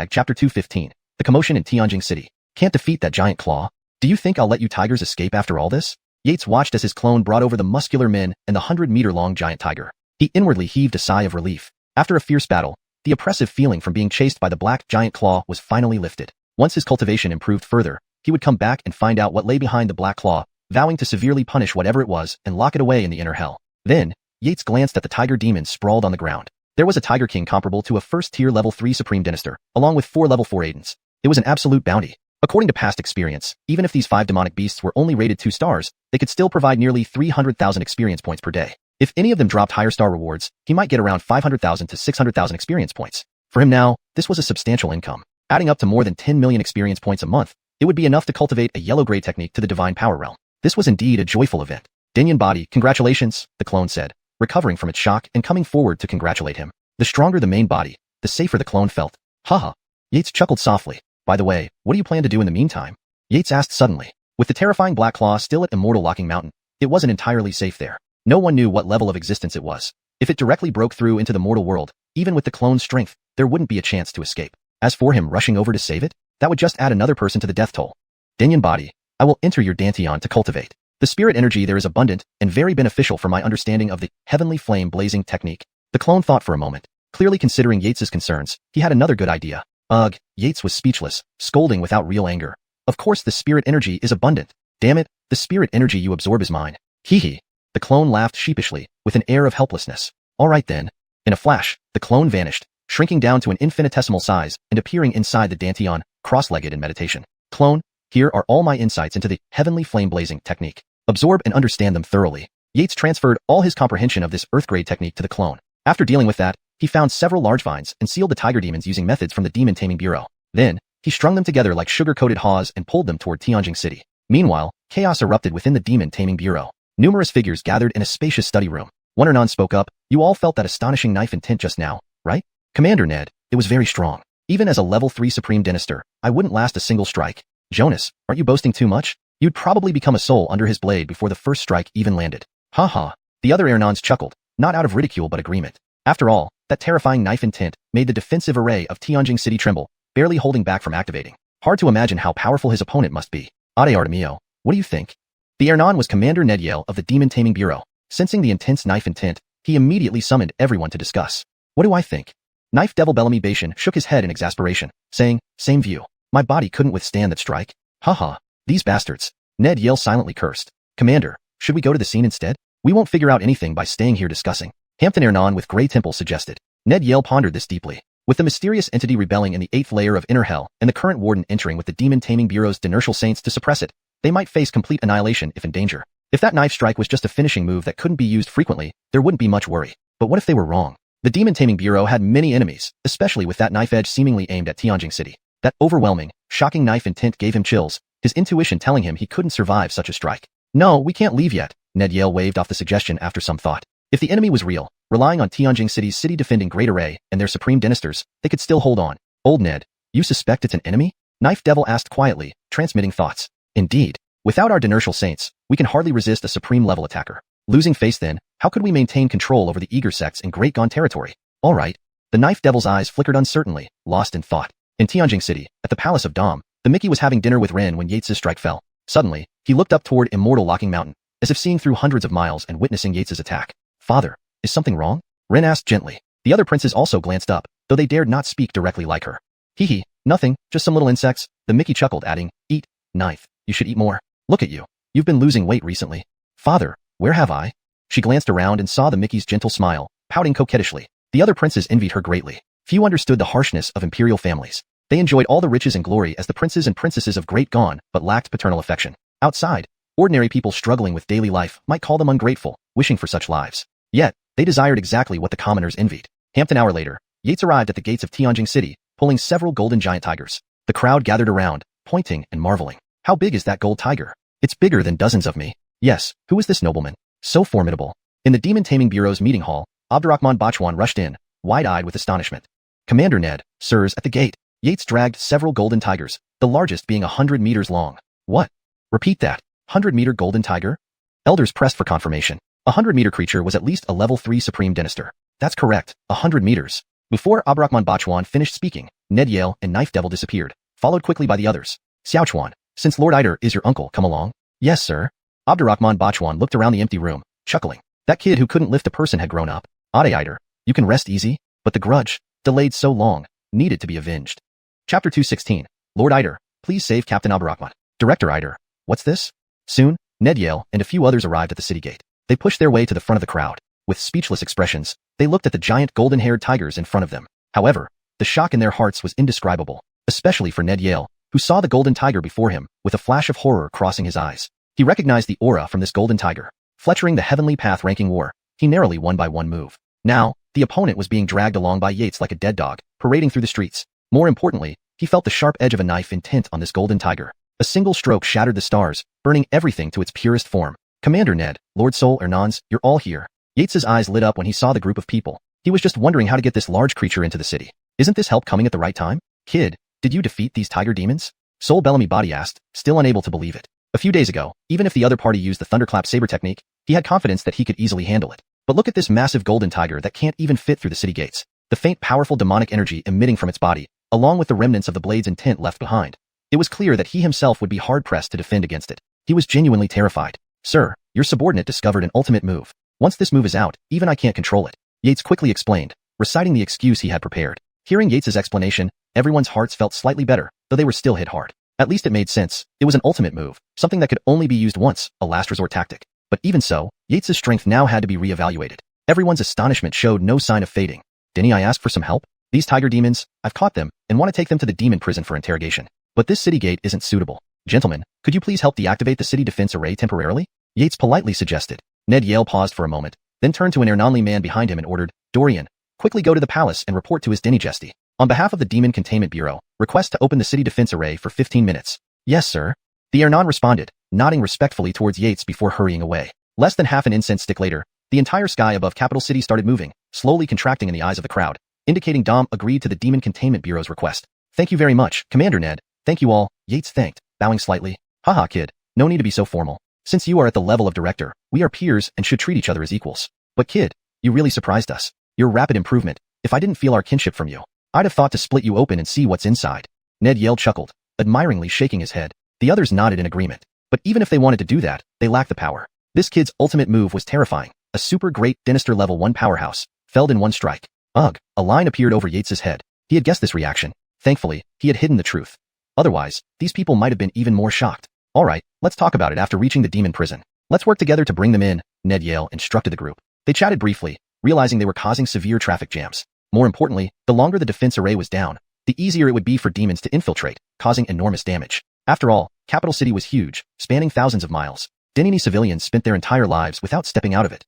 chapter 215. The commotion in Tianjing City. Can't defeat that giant claw? Do you think I'll let you tigers escape after all this? Yates watched as his clone brought over the muscular men and the 100-meter-long giant tiger. He inwardly heaved a sigh of relief. After a fierce battle, the oppressive feeling from being chased by the black giant claw was finally lifted. Once his cultivation improved further, he would come back and find out what lay behind the black claw, vowing to severely punish whatever it was and lock it away in the inner hell. Then, Yates glanced at the tiger demon sprawled on the ground. There was a tiger king comparable to a first-tier level 3 supreme dynasty, along with 4 level 4 Aidens. It was an absolute bounty. According to past experience, even if these 5 demonic beasts were only rated 2 stars, they could still provide nearly 300,000 experience points per day. If any of them dropped higher star rewards, he might get around 500,000 to 600,000 experience points. For him now, this was a substantial income. Adding up to more than 10 million experience points a month, it would be enough to cultivate a yellow-gray technique to the divine power realm. This was indeed a joyful event. Dinyan body, congratulations, the clone said, recovering from its shock and coming forward to congratulate him. The stronger the main body, the safer the clone felt. Haha. Yates chuckled softly. By the way, what do you plan to do in the meantime? Yates asked suddenly. With the terrifying Black Claw still at Immortal Locking Mountain, it wasn't entirely safe there. No one knew what level of existence it was. If it directly broke through into the mortal world, even with the clone's strength, there wouldn't be a chance to escape. As for him rushing over to save it, that would just add another person to the death toll. Dinyan body, I will enter your Dantian to cultivate. The spirit energy there is abundant and very beneficial for my understanding of the heavenly flame blazing technique. The clone thought for a moment. Clearly considering Yates's concerns, he had another good idea. Ugh, Yates was speechless, scolding without real anger. Of course the spirit energy is abundant. Damn it, the spirit energy you absorb is mine. Hee hee. The clone laughed sheepishly, with an air of helplessness. All right then. In a flash, the clone vanished, shrinking down to an infinitesimal size and appearing inside the Dantian, cross-legged in meditation. Clone, here are all my insights into the heavenly flame blazing technique. Absorb and understand them thoroughly. Yates transferred all his comprehension of this earth-grade technique to the clone. After dealing with that, he found several large vines and sealed the tiger demons using methods from the Demon Taming Bureau. Then, he strung them together like sugar-coated haws and pulled them toward Tianjing City. Meanwhile, chaos erupted within the Demon Taming Bureau. Numerous figures gathered in a spacious study room. One Ernan spoke up. You all felt that astonishing knife in tint just now, right? Commander Ned, it was very strong. Even as a level 3 Supreme Dynastor, I wouldn't last a single strike. Jonas, aren't you boasting too much? You'd probably become a soul under his blade before the first strike even landed. Ha ha. The other Ernans chuckled, not out of ridicule but agreement. After all, that terrifying knife in tint made the defensive array of Tianjing City tremble, barely holding back from activating. Hard to imagine how powerful his opponent must be. Ade Artemio, what do you think? The Ernan was Commander Ned Yale of the Demon Taming Bureau. Sensing the intense knife in tint, he immediately summoned everyone to discuss. What do I think? Knife Devil Bellamy Bashan shook his head in exasperation, saying, same view. My body couldn't withstand that strike. Haha, these bastards. Ned Yale silently cursed. Commander, should we go to the scene instead? We won't figure out anything by staying here discussing. Hampton Ernan with Grey Temple suggested. Ned Yale pondered this deeply. With the mysterious entity rebelling in the 8th layer of Inner Hell and the current warden entering with the Demon Taming Bureau's Dinertial Saints to suppress it, they might face complete annihilation if in danger. If that knife strike was just a finishing move that couldn't be used frequently, there wouldn't be much worry. But what if they were wrong? The Demon Taming Bureau had many enemies, especially with that knife edge seemingly aimed at Tianjing City. That overwhelming, shocking knife in tint gave him chills, his intuition telling him he couldn't survive such a strike. No, we can't leave yet. Ned Yale waved off the suggestion after some thought. If the enemy was real, relying on Tianjing City's city-defending Great Array and their supreme dynastors, they could still hold on. Old Ned, you suspect it's an enemy? Knife Devil asked quietly, transmitting thoughts. Indeed. Without our Dinertial Saints, we can hardly resist a supreme-level attacker. Losing face then, how could we maintain control over the eager sects in Great Gon territory? All right. The Knife Devil's eyes flickered uncertainly, lost in thought. In Tianjing City, at the Palace of Dom, the Mickey was having dinner with Ren when Yates's strike fell. Suddenly, he looked up toward Immortal Locking Mountain, as if seeing through hundreds of miles and witnessing Yates's attack. Father, is something wrong? Ren asked gently. The other princes also glanced up, though they dared not speak directly like her. Hee hee, nothing, just some little insects. The Mickey chuckled, adding, eat, knife, you should eat more. Look at you. You've been losing weight recently. Father, where have I? She glanced around and saw the Mickey's gentle smile, pouting coquettishly. The other princes envied her greatly. Few understood the harshness of imperial families. They enjoyed all the riches and glory as the princes and princesses of Great Gon, but lacked paternal affection. Outside, ordinary people struggling with daily life might call them ungrateful, wishing for such lives. Yet, they desired exactly what the commoners envied. Half an hour later, Yates arrived at the gates of Tianjing City, pulling several golden giant tigers. The crowd gathered around, pointing and marveling. How big is that gold tiger? It's bigger than dozens of me. Yes, who is this nobleman? So formidable. In the Demon Taming Bureau's meeting hall, Abdurrahman Bachwan rushed in, wide-eyed with astonishment. Commander Ned, sirs, at the gate. Yates dragged several golden tigers, the largest being 100 meters long. What? Repeat that. 100-meter golden tiger? Elders pressed for confirmation. A 100-meter creature was at least a level 3 Supreme Dynastor. That's correct, 100 meters. Before Abdurrahman Bachwan finished speaking, Ned Yale and Knife Devil disappeared, followed quickly by the others. Xiaochuan, since Lord Eider is your uncle, come along. Yes, sir. Abdurrahman Bachwan looked around the empty room, chuckling. That kid who couldn't lift a person had grown up. Ade Eider, you can rest easy, but the grudge, delayed so long, needed to be avenged. Chapter 216. Lord Eider, please save Captain Abdurrahman. Director Eider, what's this? Soon, Ned Yale and a few others arrived at the city gate. They pushed their way to the front of the crowd. With speechless expressions, they looked at the giant golden-haired tigers in front of them. However, the shock in their hearts was indescribable, especially for Ned Yale, who saw the golden tiger before him, with a flash of horror crossing his eyes. He recognized the aura from this golden tiger. Fletchering the Heavenly Path ranking war, he narrowly won by one move. Now, the opponent was being dragged along by Yates like a dead dog, parading through the streets. More importantly, he felt the sharp edge of a knife intent on this golden tiger. A single stroke shattered the stars, burning everything to its purest form. Commander Ned, Lord Sol Hernans, you're all here. Yates's eyes lit up when he saw the group of people. He was just wondering how to get this large creature into the city. Isn't this help coming at the right time? Kid, did you defeat these tiger demons? Sol Bellamy Body asked, still unable to believe it. A few days ago, even if the other party used the thunderclap saber technique, he had confidence that he could easily handle it. But look at this massive golden tiger that can't even fit through the city gates. The faint, powerful demonic energy emitting from its body, along with the remnants of the blade's intent left behind. It was clear that he himself would be hard-pressed to defend against it. He was genuinely terrified. Sir, your subordinate discovered an ultimate move. Once this move is out, even I can't control it. Yates quickly explained, reciting the excuse he had prepared. Hearing Yates's explanation, everyone's hearts felt slightly better, though they were still hit hard. At least it made sense. It was an ultimate move, something that could only be used once, a last resort tactic. But even so, Yates's strength now had to be re-evaluated. Everyone's astonishment showed no sign of fading. Didn't I ask for some help? These tiger demons, I've caught them, and want to take them to the demon prison for interrogation. But this city gate isn't suitable. Gentlemen, could you please help deactivate the city defense array temporarily? Yates politely suggested. Ned Yale paused for a moment, then turned to an Ernonly man behind him and ordered, Dorian, quickly go to the palace and report to his Dynasty. On behalf of the Demon Containment Bureau, request to open the city defense array for 15 minutes. Yes, sir. The Ernon responded, nodding respectfully towards Yates before hurrying away. Less than half an incense stick later, the entire sky above Capital City started moving, slowly contracting in the eyes of the crowd, indicating Dom agreed to the Demon Containment Bureau's request. Thank you very much, Commander Ned. Thank you all, Yates thanked, bowing slightly. Haha kid, no need to be so formal. Since you are at the level of director, we are peers and should treat each other as equals. But kid, you really surprised us. Your rapid improvement. If I didn't feel our kinship from you, I'd have thought to split you open and see what's inside. Ned Yale chuckled, admiringly shaking his head. The others nodded in agreement. But even if they wanted to do that, they lacked the power. This kid's ultimate move was terrifying. A super great Dynasty level 1 powerhouse, felled in one strike. Ugh, a line appeared over Yates's head. He had guessed this reaction. Thankfully, he had hidden the truth. Otherwise, these people might have been even more shocked. Alright, let's talk about it after reaching the demon prison. Let's work together to bring them in, Ned Yale instructed the group. They chatted briefly, realizing they were causing severe traffic jams. More importantly, the longer the defense array was down, the easier it would be for demons to infiltrate, causing enormous damage. After all, Capital City was huge, spanning thousands of miles. Dynasty civilians spent their entire lives without stepping out of it.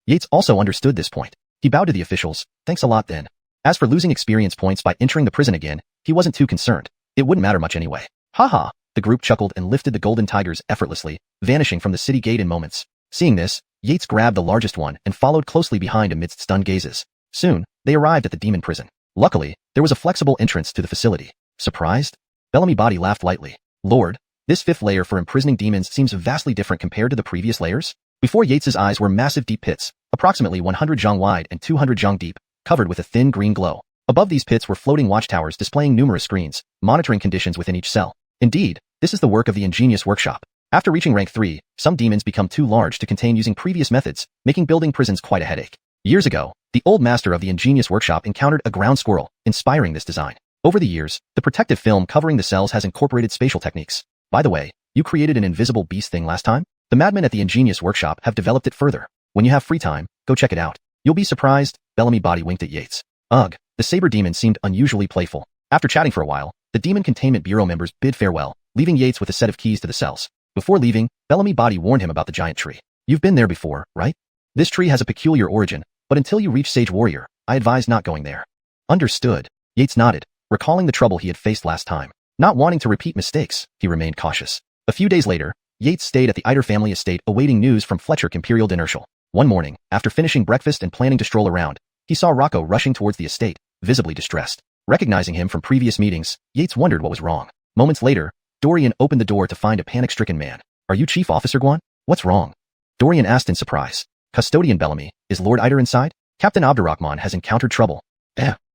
Yates also understood this point. He bowed to the officials, thanks a lot then. As for losing experience points by entering the prison again, he wasn't too concerned. It wouldn't matter much anyway. Haha, the group chuckled and lifted the golden tigers effortlessly, vanishing from the city gate in moments. Seeing this, Yates grabbed the largest one and followed closely behind amidst stunned gazes. Soon, they arrived at the demon prison. Luckily, there was a flexible entrance to the facility. Surprised? Bellamy Body laughed lightly. Lord, this 5th layer for imprisoning demons seems vastly different compared to the previous layers. Before Yates's eyes were massive deep pits, approximately 100 zhang wide and 200 zhang deep, covered with a thin green glow. Above these pits were floating watchtowers displaying numerous screens, monitoring conditions within each cell. Indeed, this is the work of the ingenious workshop. After reaching rank 3, some demons become too large to contain using previous methods, making building prisons quite a headache. Years ago, the old master of the ingenious workshop encountered a ground squirrel, inspiring this design. Over the years, the protective film covering the cells has incorporated spatial techniques. By the way, you created an invisible beast thing last time? The madmen at the ingenious workshop have developed it further. When you have free time, go check it out. You'll be surprised. Bellamy Body winked at Yates. Ugh, the saber demon seemed unusually playful. After chatting for a while, the Demon Containment Bureau members bid farewell, leaving Yates with a set of keys to the cells. Before leaving, Bellamy Body warned him about the giant tree. You've been there before, right? This tree has a peculiar origin, but until you reach Sage Warrior, I advise not going there. Understood. Yates nodded, recalling the trouble he had faced last time. Not wanting to repeat mistakes, he remained cautious. A few days later, Yates stayed at the Eider family estate awaiting news from Fletcher Imperial Inertial. One morning, after finishing breakfast and planning to stroll around, he saw Rocco rushing towards the estate, visibly distressed. Recognizing him from previous meetings, Yates wondered what was wrong. Moments later, Dorian opened the door to find a panic-stricken man. Are you Chief Officer Guan? What's wrong? Dorian asked in surprise. Custodian Bellamy, is Lord Eider inside? Captain Abdurrahman has encountered trouble.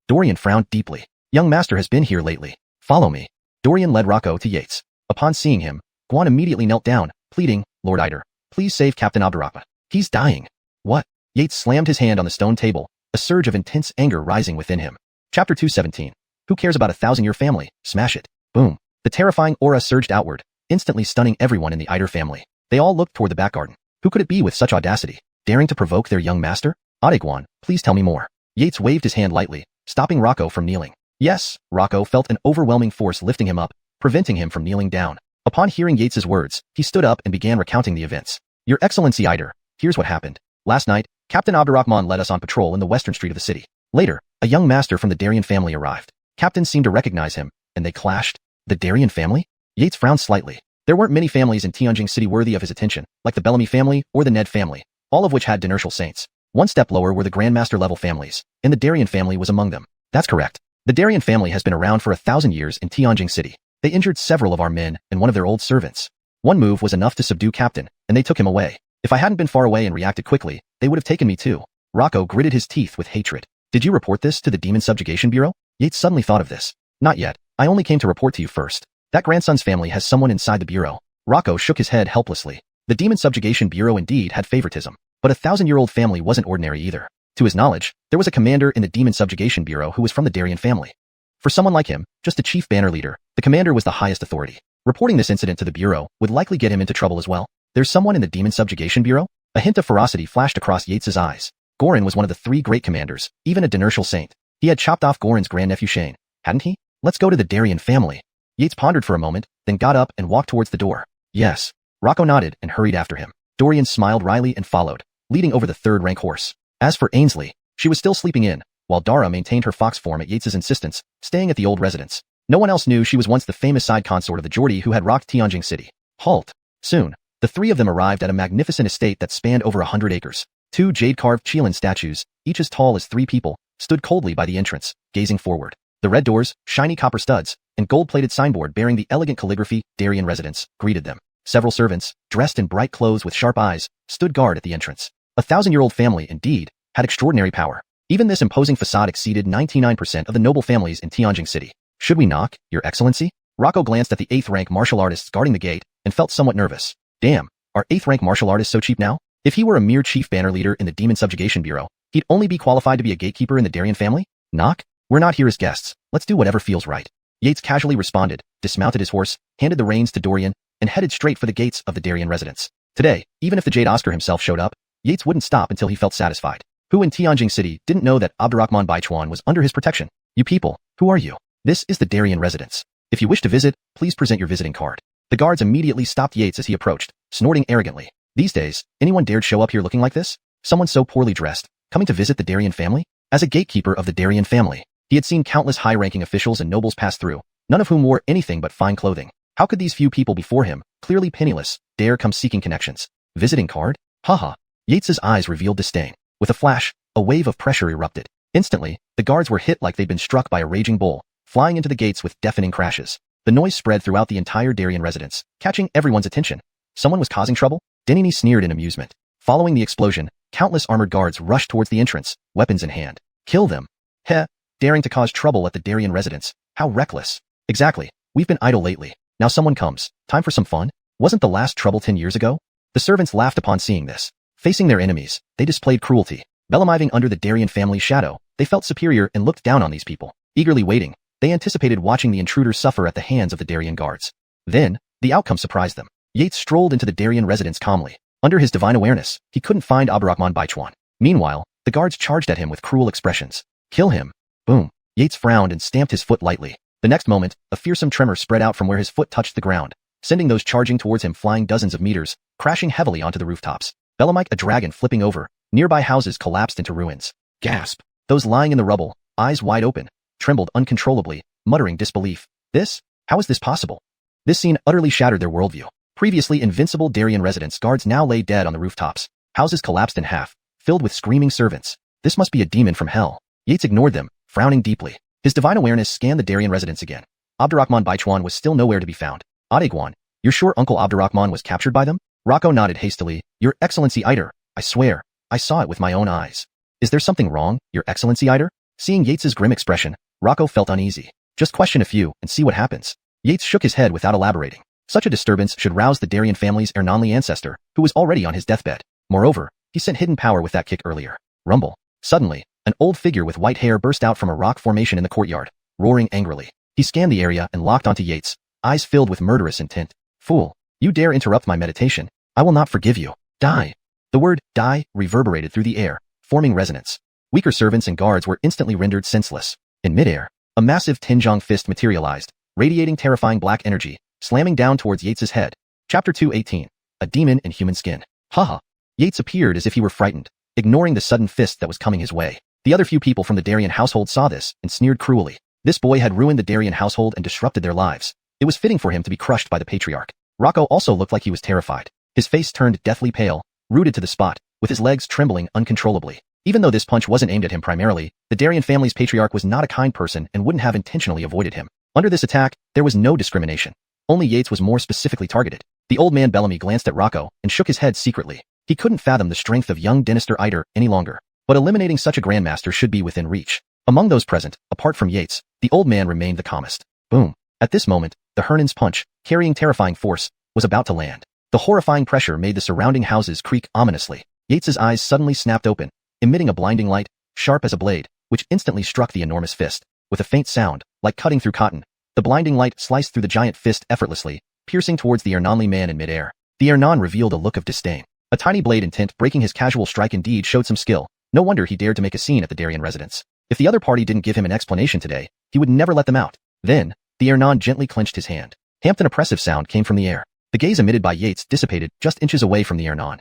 Dorian frowned deeply. Young master has been here lately. Follow me. Dorian led Rocco to Yates. Upon seeing him, Guan immediately knelt down, pleading, Lord Eider, please save Captain Abdurrahman. He's dying. What? Yates slammed his hand on the stone table, a surge of intense anger rising within him. Chapter 217. Who cares about a 1,000-year family? Smash it. Boom. The terrifying aura surged outward, instantly stunning everyone in the Eider family. They all looked toward the back garden. Who could it be with such audacity, daring to provoke their young master? Guan, please tell me more. Yates waved his hand lightly, stopping Rocco from kneeling. Yes, Rocco felt an overwhelming force lifting him up, preventing him from kneeling down. Upon hearing Yates's words, he stood up and began recounting the events. Your Excellency Eider, here's what happened. Last night, Captain Abdurrahman led us on patrol in the western street of the city. Later, a young master from the Darien family arrived. Captain seemed to recognize him, and they clashed. The Darien family? Yates frowned slightly. There weren't many families in Tianjin City worthy of his attention, like the Bellamy family or the Ned family, all of which had dynastal saints. One step lower were the Grandmaster-level families, and the Darien family was among them. That's correct. The Darien family has been around for 1,000 years in Tianjin City. They injured several of our men and one of their old servants. One move was enough to subdue Captain, and they took him away. If I hadn't been far away and reacted quickly, they would have taken me too. Rocco gritted his teeth with hatred. Did you report this to the Demon Subjugation Bureau? Yates suddenly thought of this. Not yet. I only came to report to you first. That grandson's family has someone inside the bureau. Rocco shook his head helplessly. The Demon Subjugation Bureau indeed had favoritism, but a 1,000-year-old family wasn't ordinary either. To his knowledge, there was a commander in the Demon Subjugation Bureau who was from the Darien family. For someone like him, just a chief banner leader, the commander was the highest authority. Reporting this incident to the Bureau would likely get him into trouble as well. There's someone in the Demon Subjugation Bureau? A hint of ferocity flashed across Yates's eyes. Gorin was one of the 3 great commanders, even a dynastal saint. He had chopped off Gorin's grandnephew Shane, hadn't he? Let's go to the Darien family. Yates pondered for a moment, then got up and walked towards the door. Yes. Rocco nodded and hurried after him. Dorian smiled wryly and followed, leading over the 3rd-rank horse. As for Ainsley, she was still sleeping in, while Dara maintained her fox form at Yates's insistence, staying at the old residence. No one else knew she was once the famous side consort of the Geordie who had rocked Tianjin City. Halt. Soon, the 3 of them arrived at a magnificent estate that spanned over 100 acres. 2 jade-carved Qian statues, each as tall as 3 people, stood coldly by the entrance, gazing forward. The red doors, shiny copper studs, and gold-plated signboard bearing the elegant calligraphy, Darien Residence, greeted them. Several servants, dressed in bright clothes with sharp eyes, stood guard at the entrance. A 1,000-year-old family, indeed, had extraordinary power. Even this imposing facade exceeded 99% of the noble families in Tianjin City. Should we knock, Your Excellency? Rocco glanced at the 8th-rank martial artists guarding the gate and felt somewhat nervous. Damn, are 8th-rank martial artists so cheap now? If he were a mere chief banner leader in the Demon Subjugation Bureau, he'd only be qualified to be a gatekeeper in the Darien family? Knock? We're not here as guests. Let's do whatever feels right. Yates casually responded, dismounted his horse, handed the reins to Dorian, and headed straight for the gates of the Darien residence. Today, even if the Jade Oscar himself showed up, Yates wouldn't stop until he felt satisfied. Who in Tianjin City didn't know that Abdurrahman Baichuan was under his protection? You people, who are you? This is the Darien residence. If you wish to visit, please present your visiting card. The guards immediately stopped Yates as he approached, snorting arrogantly. These days, anyone dared show up here looking like this? Someone so poorly dressed, coming to visit the Darien family? As a gatekeeper of the Darien family, he had seen countless high-ranking officials and nobles pass through, none of whom wore anything but fine clothing. How could these few people before him, clearly penniless, dare come seeking connections? Visiting card? Haha. Yates's eyes revealed disdain. With a flash, a wave of pressure erupted. Instantly, the guards were hit like they'd been struck by a raging bull, flying into the gates with deafening crashes. The noise spread throughout the entire Darien residence, catching everyone's attention. Someone was causing trouble? Denini sneered in amusement. Following the explosion, countless armored guards rushed towards the entrance, weapons in hand. Kill them. Heh, daring to cause trouble at the Darien residence. How reckless. Exactly. We've been idle lately. Now someone comes. Time for some fun? Wasn't the last trouble 10 years ago? The servants laughed upon seeing this. Facing their enemies, they displayed cruelty. Belamiving under the Darien family's shadow, they felt superior and looked down on these people. Eagerly waiting, they anticipated watching the intruders suffer at the hands of the Darien guards. Then, the outcome surprised them. Yates strolled into the Darien residence calmly. Under his divine awareness, he couldn't find Abdurrahman Baichuan. Meanwhile, the guards charged at him with cruel expressions. Kill him. Boom. Yates frowned and stamped his foot lightly. The next moment, a fearsome tremor spread out from where his foot touched the ground, sending those charging towards him flying dozens of meters, crashing heavily onto the rooftops. Belamike, a dragon flipping over, nearby houses collapsed into ruins. Gasp. Those lying in the rubble, eyes wide open, trembled uncontrollably, muttering disbelief. How is this possible? This scene utterly shattered their worldview. Previously invincible Darien residence guards now lay dead on the rooftops. Houses collapsed in half, filled with screaming servants. This must be a demon from hell. Yates ignored them, frowning deeply. His divine awareness scanned the Darien residence again. Abdurrahman Baichuan was still nowhere to be found. Adeguan, you're sure Uncle Abdurrahman was captured by them? Rocco nodded hastily. Your Excellency Eider, I swear, I saw it with my own eyes. Is there something wrong, Your Excellency Eider? Seeing Yates's grim expression, Rocco felt uneasy. Just question a few and see what happens. Yates shook his head without elaborating. Such a disturbance should rouse the Darien family's Ernonli ancestor, who was already on his deathbed. Moreover, he sent hidden power with that kick earlier. Rumble. Suddenly, an old figure with white hair burst out from a rock formation in the courtyard, roaring angrily. He scanned the area and locked onto Yates, eyes filled with murderous intent. Fool, you dare interrupt my meditation? I will not forgive you. Die. The word die reverberated through the air, forming resonance. Weaker servants and guards were instantly rendered senseless. In midair, a massive Tinjong fist materialized, radiating terrifying black energy, slamming down towards Yates's head. Chapter 218. A demon in human skin. Haha. Yates appeared as if he were frightened, ignoring the sudden fist that was coming his way. The other few people from the Darien household saw this and sneered cruelly. This boy had ruined the Darien household and disrupted their lives. It was fitting for him to be crushed by the patriarch. Rocco also looked like he was terrified. His face turned deathly pale, rooted to the spot, with his legs trembling uncontrollably. Even though this punch wasn't aimed at him primarily, the Darien family's patriarch was not a kind person and wouldn't have intentionally avoided him. Under this attack, there was no discrimination. Only Yates was more specifically targeted. The old man Bellamy glanced at Rocco and shook his head secretly. He couldn't fathom the strength of young Dynasty Iter any longer. But eliminating such a grandmaster should be within reach. Among those present, apart from Yates, the old man remained the calmest. Boom. At this moment, the Hernan's punch, carrying terrifying force, was about to land. The horrifying pressure made the surrounding houses creak ominously. Yates's eyes suddenly snapped open, emitting a blinding light, sharp as a blade, which instantly struck the enormous fist. With a faint sound, like cutting through cotton, the blinding light sliced through the giant fist effortlessly, piercing towards the Ernanli man in midair. The Ernan revealed a look of disdain. A tiny blade intent breaking his casual strike indeed showed some skill. No wonder he dared to make a scene at the Darien residence. If the other party didn't give him an explanation today, he would never let them out. Then, the Ernan gently clenched his hand. An oppressive sound came from the air. The gaze emitted by Yates dissipated just inches away from the Ernan.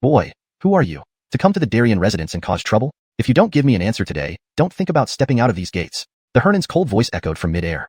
Boy, who are you? To come to the Darien residence and cause trouble? If you don't give me an answer today, don't think about stepping out of these gates. The Hernan's cold voice echoed from midair.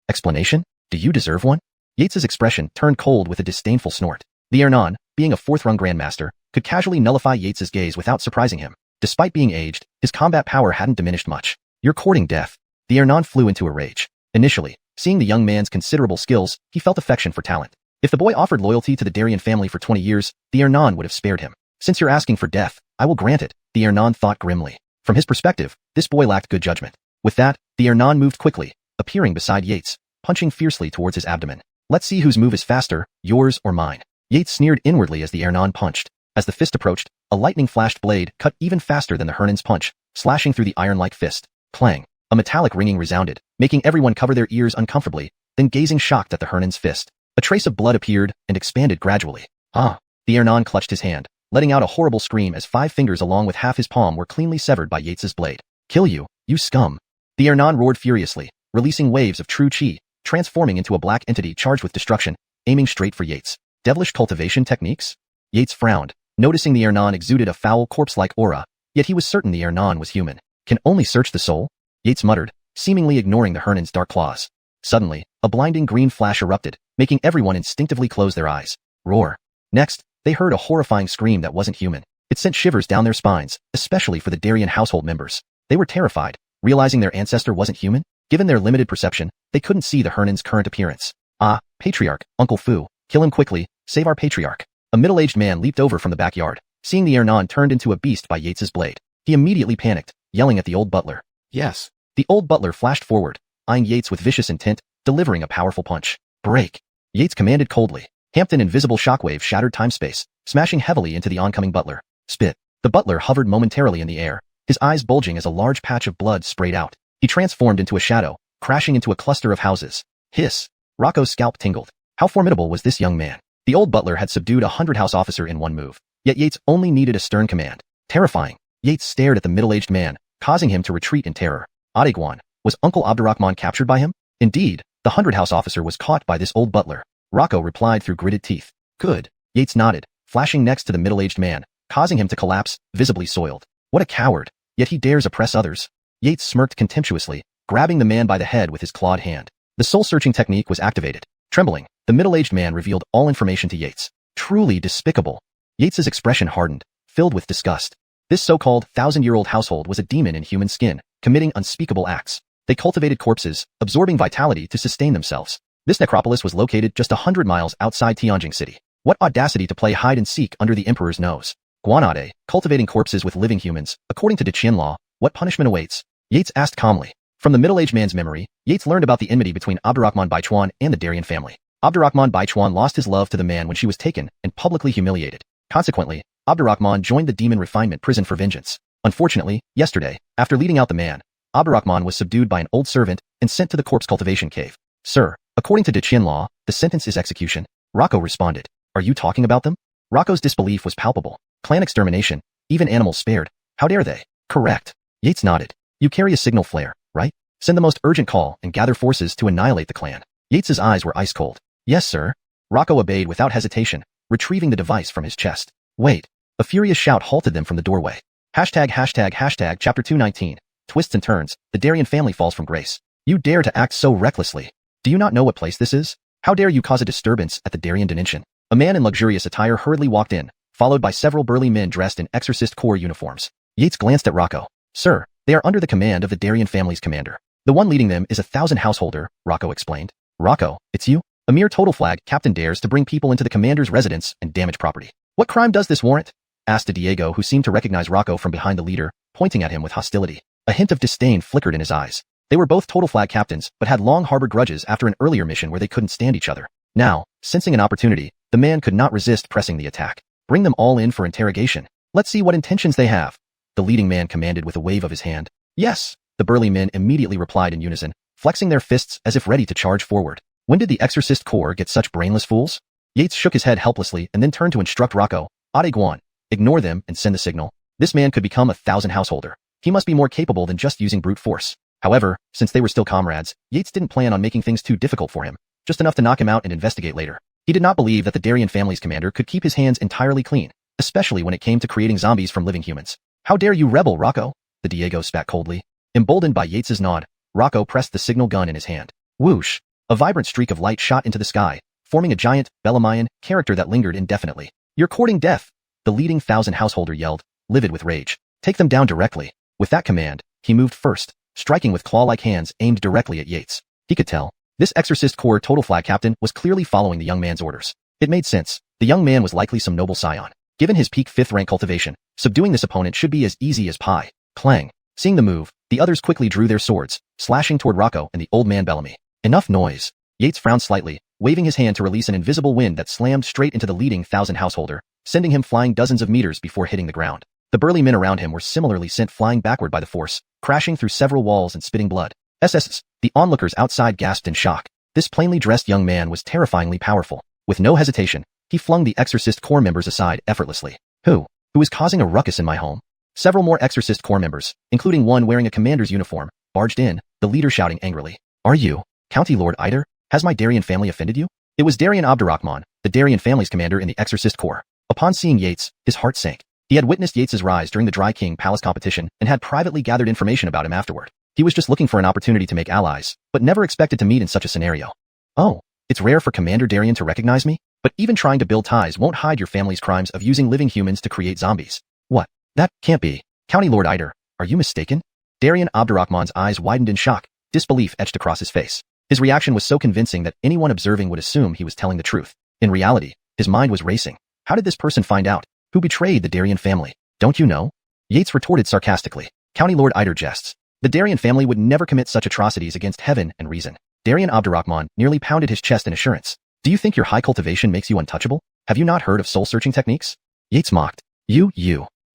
Explanation? Do you deserve one? Yates's expression turned cold with a disdainful snort. The Ernan, being a fourth-rung grandmaster, could casually nullify Yates's gaze without surprising him. Despite being aged, his combat power hadn't diminished much. You're courting death. The Ernan flew into a rage. Initially, seeing the young man's considerable skills, he felt affection for talent. If the boy offered loyalty to the Darien family for 20 years, the Ernan would have spared him. Since you're asking for death, I will grant it, the Ernan thought grimly. From his perspective, this boy lacked good judgment. With that, the Ernan moved quickly, appearing beside Yates, punching fiercely towards his abdomen. Let's see whose move is faster, yours or mine. Yates sneered inwardly as the Ernan punched. As the fist approached, a lightning-flashed blade cut even faster than the Hernan's punch, slashing through the iron-like fist. Clang. A metallic ringing resounded, making everyone cover their ears uncomfortably, then gazing shocked at the Hernan's fist. A trace of blood appeared and expanded gradually. Ah! The Ernan clutched his hand, letting out a horrible scream as 5 fingers along with half his palm were cleanly severed by Yates's blade. Kill you, you scum! The Ernan roared furiously, releasing waves of true chi, transforming into a black entity charged with destruction, aiming straight for Yates. Devilish cultivation techniques? Yates frowned, noticing the Ernan exuded a foul corpse-like aura, yet he was certain the Ernan was human. Can only search the soul? Yates muttered, seemingly ignoring the Hernan's dark claws. Suddenly, a blinding green flash erupted, making everyone instinctively close their eyes. Roar. Next, they heard a horrifying scream that wasn't human. It sent shivers down their spines, especially for the Darien household members. They were terrified, realizing their ancestor wasn't human. Given their limited perception, they couldn't see the Hernan's current appearance. Ah, patriarch, Uncle Fu, kill him quickly, save our patriarch. A middle-aged man leaped over from the backyard, seeing the Ernan turned into a beast by Yates's blade. He immediately panicked, yelling at the old butler. Yes. The old butler flashed forward, eyeing Yates with vicious intent, delivering a powerful punch. Break. Yates commanded coldly. Invisible shockwave shattered time-space, smashing heavily into the oncoming butler. Spit. The butler hovered momentarily in the air, his eyes bulging as a large patch of blood sprayed out. He transformed into a shadow, crashing into a cluster of houses. Hiss. Rocco's scalp tingled. How formidable was this young man? The old butler had subdued a 100-house officer in one move, yet Yates only needed a stern command. Terrifying. Yates stared at the middle-aged man, causing him to retreat in terror. Adeguan, was Uncle Abdurrahman captured by him? Indeed, the 100-house officer was caught by this old butler. Rocco replied through gritted teeth. Good. Yates nodded, flashing next to the middle-aged man, causing him to collapse, visibly soiled. What a coward. Yet he dares oppress others. Yates smirked contemptuously, grabbing the man by the head with his clawed hand. The soul-searching technique was activated. Trembling, the middle-aged man revealed all information to Yates. Truly despicable. Yates's expression hardened, filled with disgust. This so-called 1,000-year-old household was a demon in human skin, committing unspeakable acts. They cultivated corpses, absorbing vitality to sustain themselves. This necropolis was located just 100 miles outside Tianjin City. What audacity to play hide-and-seek under the emperor's nose. Guanade, cultivating corpses with living humans, according to Qian law, what punishment awaits? Yates asked calmly. From the middle-aged man's memory, Yates learned about the enmity between Abdurrahman Baichuan and the Darien family. Abdurrahman Baichuan lost his love to the man when she was taken and publicly humiliated. Consequently, Abdurrahman joined the demon refinement prison for vengeance. Unfortunately, yesterday, after leading out the man, Abdurrahman was subdued by an old servant and sent to the corpse cultivation cave. Sir, according to Qian law, the sentence is execution. Rocco responded. Are you talking about them? Rocco's disbelief was palpable. Clan extermination, even animals spared. How dare they? Correct. Yates nodded. You carry a signal flare, right? Send the most urgent call and gather forces to annihilate the clan. Yates's eyes were ice cold. Yes, sir. Rocco obeyed without hesitation, retrieving the device from his chest. Wait. A furious shout halted them from the doorway. Chapter 219. Twists and turns, the Darien family falls from grace. You dare to act so recklessly. Do you not know what place this is? How dare you cause a disturbance at the Darien Dynasty? A man in luxurious attire hurriedly walked in, followed by several burly men dressed in Exorcist Corps uniforms. Yates glanced at Rocco. Sir, they are under the command of the Darien family's commander. The one leading them is a 1,000 householder, Rocco explained. Rocco, it's you? A mere total flag captain dares to bring people into the commander's residence and damage property. What crime does this warrant? Asked Diego, who seemed to recognize Rocco from behind the leader, pointing at him with hostility. A hint of disdain flickered in his eyes. They were both total flag captains, but had long harbored grudges after an earlier mission where they couldn't stand each other. Now, sensing an opportunity, the man could not resist pressing the attack. Bring them all in for interrogation. Let's see what intentions they have. The leading man commanded with a wave of his hand. Yes, the burly men immediately replied in unison, flexing their fists as if ready to charge forward. When did the Exorcist Corps get such brainless fools? Yates shook his head helplessly and then turned to instruct Rocco. Ade Guan, ignore them and send the signal. This man could become a 1,000 householder. He must be more capable than just using brute force. However, since they were still comrades, Yates didn't plan on making things too difficult for him, just enough to knock him out and investigate later. He did not believe that the Darien family's commander could keep his hands entirely clean, especially when it came to creating zombies from living humans. How dare you rebel, Rocco? The Diego spat coldly. Emboldened by Yates's nod, Rocco pressed the signal gun in his hand. Whoosh! A vibrant streak of light shot into the sky, forming a giant, Belamian character that lingered indefinitely. You're courting death! The leading 1,000 householder yelled, livid with rage. Take them down directly. With that command, he moved first, striking with claw-like hands aimed directly at Yates. He could tell. This Exorcist Corps total flag captain was clearly following the young man's orders. It made sense. The young man was likely some noble scion. Given his peak 5th rank cultivation, subduing this opponent should be as easy as pie. Clang. Seeing the move, the others quickly drew their swords, slashing toward Rocco and the old man Bellamy. Enough noise. Yates frowned slightly, waving his hand to release an invisible wind that slammed straight into the leading 1,000 householder, sending him flying dozens of meters before hitting the ground. The burly men around him were similarly sent flying backward by the force, crashing through several walls and spitting blood. SSS. The onlookers outside gasped in shock. This plainly dressed young man was terrifyingly powerful. With no hesitation, he flung the Exorcist Corps members aside effortlessly. Who is causing a ruckus in my home? Several more Exorcist Corps members, including one wearing a commander's uniform, barged in, the leader shouting angrily. Are you, County Lord Eider? Has my Darien family offended you? It was Darien Abdurrahman, the Darien family's commander in the Exorcist Corps. Upon seeing Yates, his heart sank. He had witnessed Yates's rise during the Dry King Palace competition and had privately gathered information about him afterward. He was just looking for an opportunity to make allies, but never expected to meet in such a scenario. Oh, it's rare for Commander Darien to recognize me, but even trying to build ties won't hide your family's crimes of using living humans to create zombies. What? That can't be. County Lord Eider, are you mistaken? Darien Abdurrahman's eyes widened in shock, disbelief etched across his face. His reaction was so convincing that anyone observing would assume he was telling the truth. In reality, his mind was racing. How did this person find out? Who betrayed the Darien family? Don't you know? Yates retorted sarcastically. County Lord Eider jests. The Darien family would never commit such atrocities against heaven and reason. Darien Abdurrahman nearly pounded his chest in assurance. Do you think your high cultivation makes you untouchable? Have you not heard of soul-searching techniques? Yates mocked. You.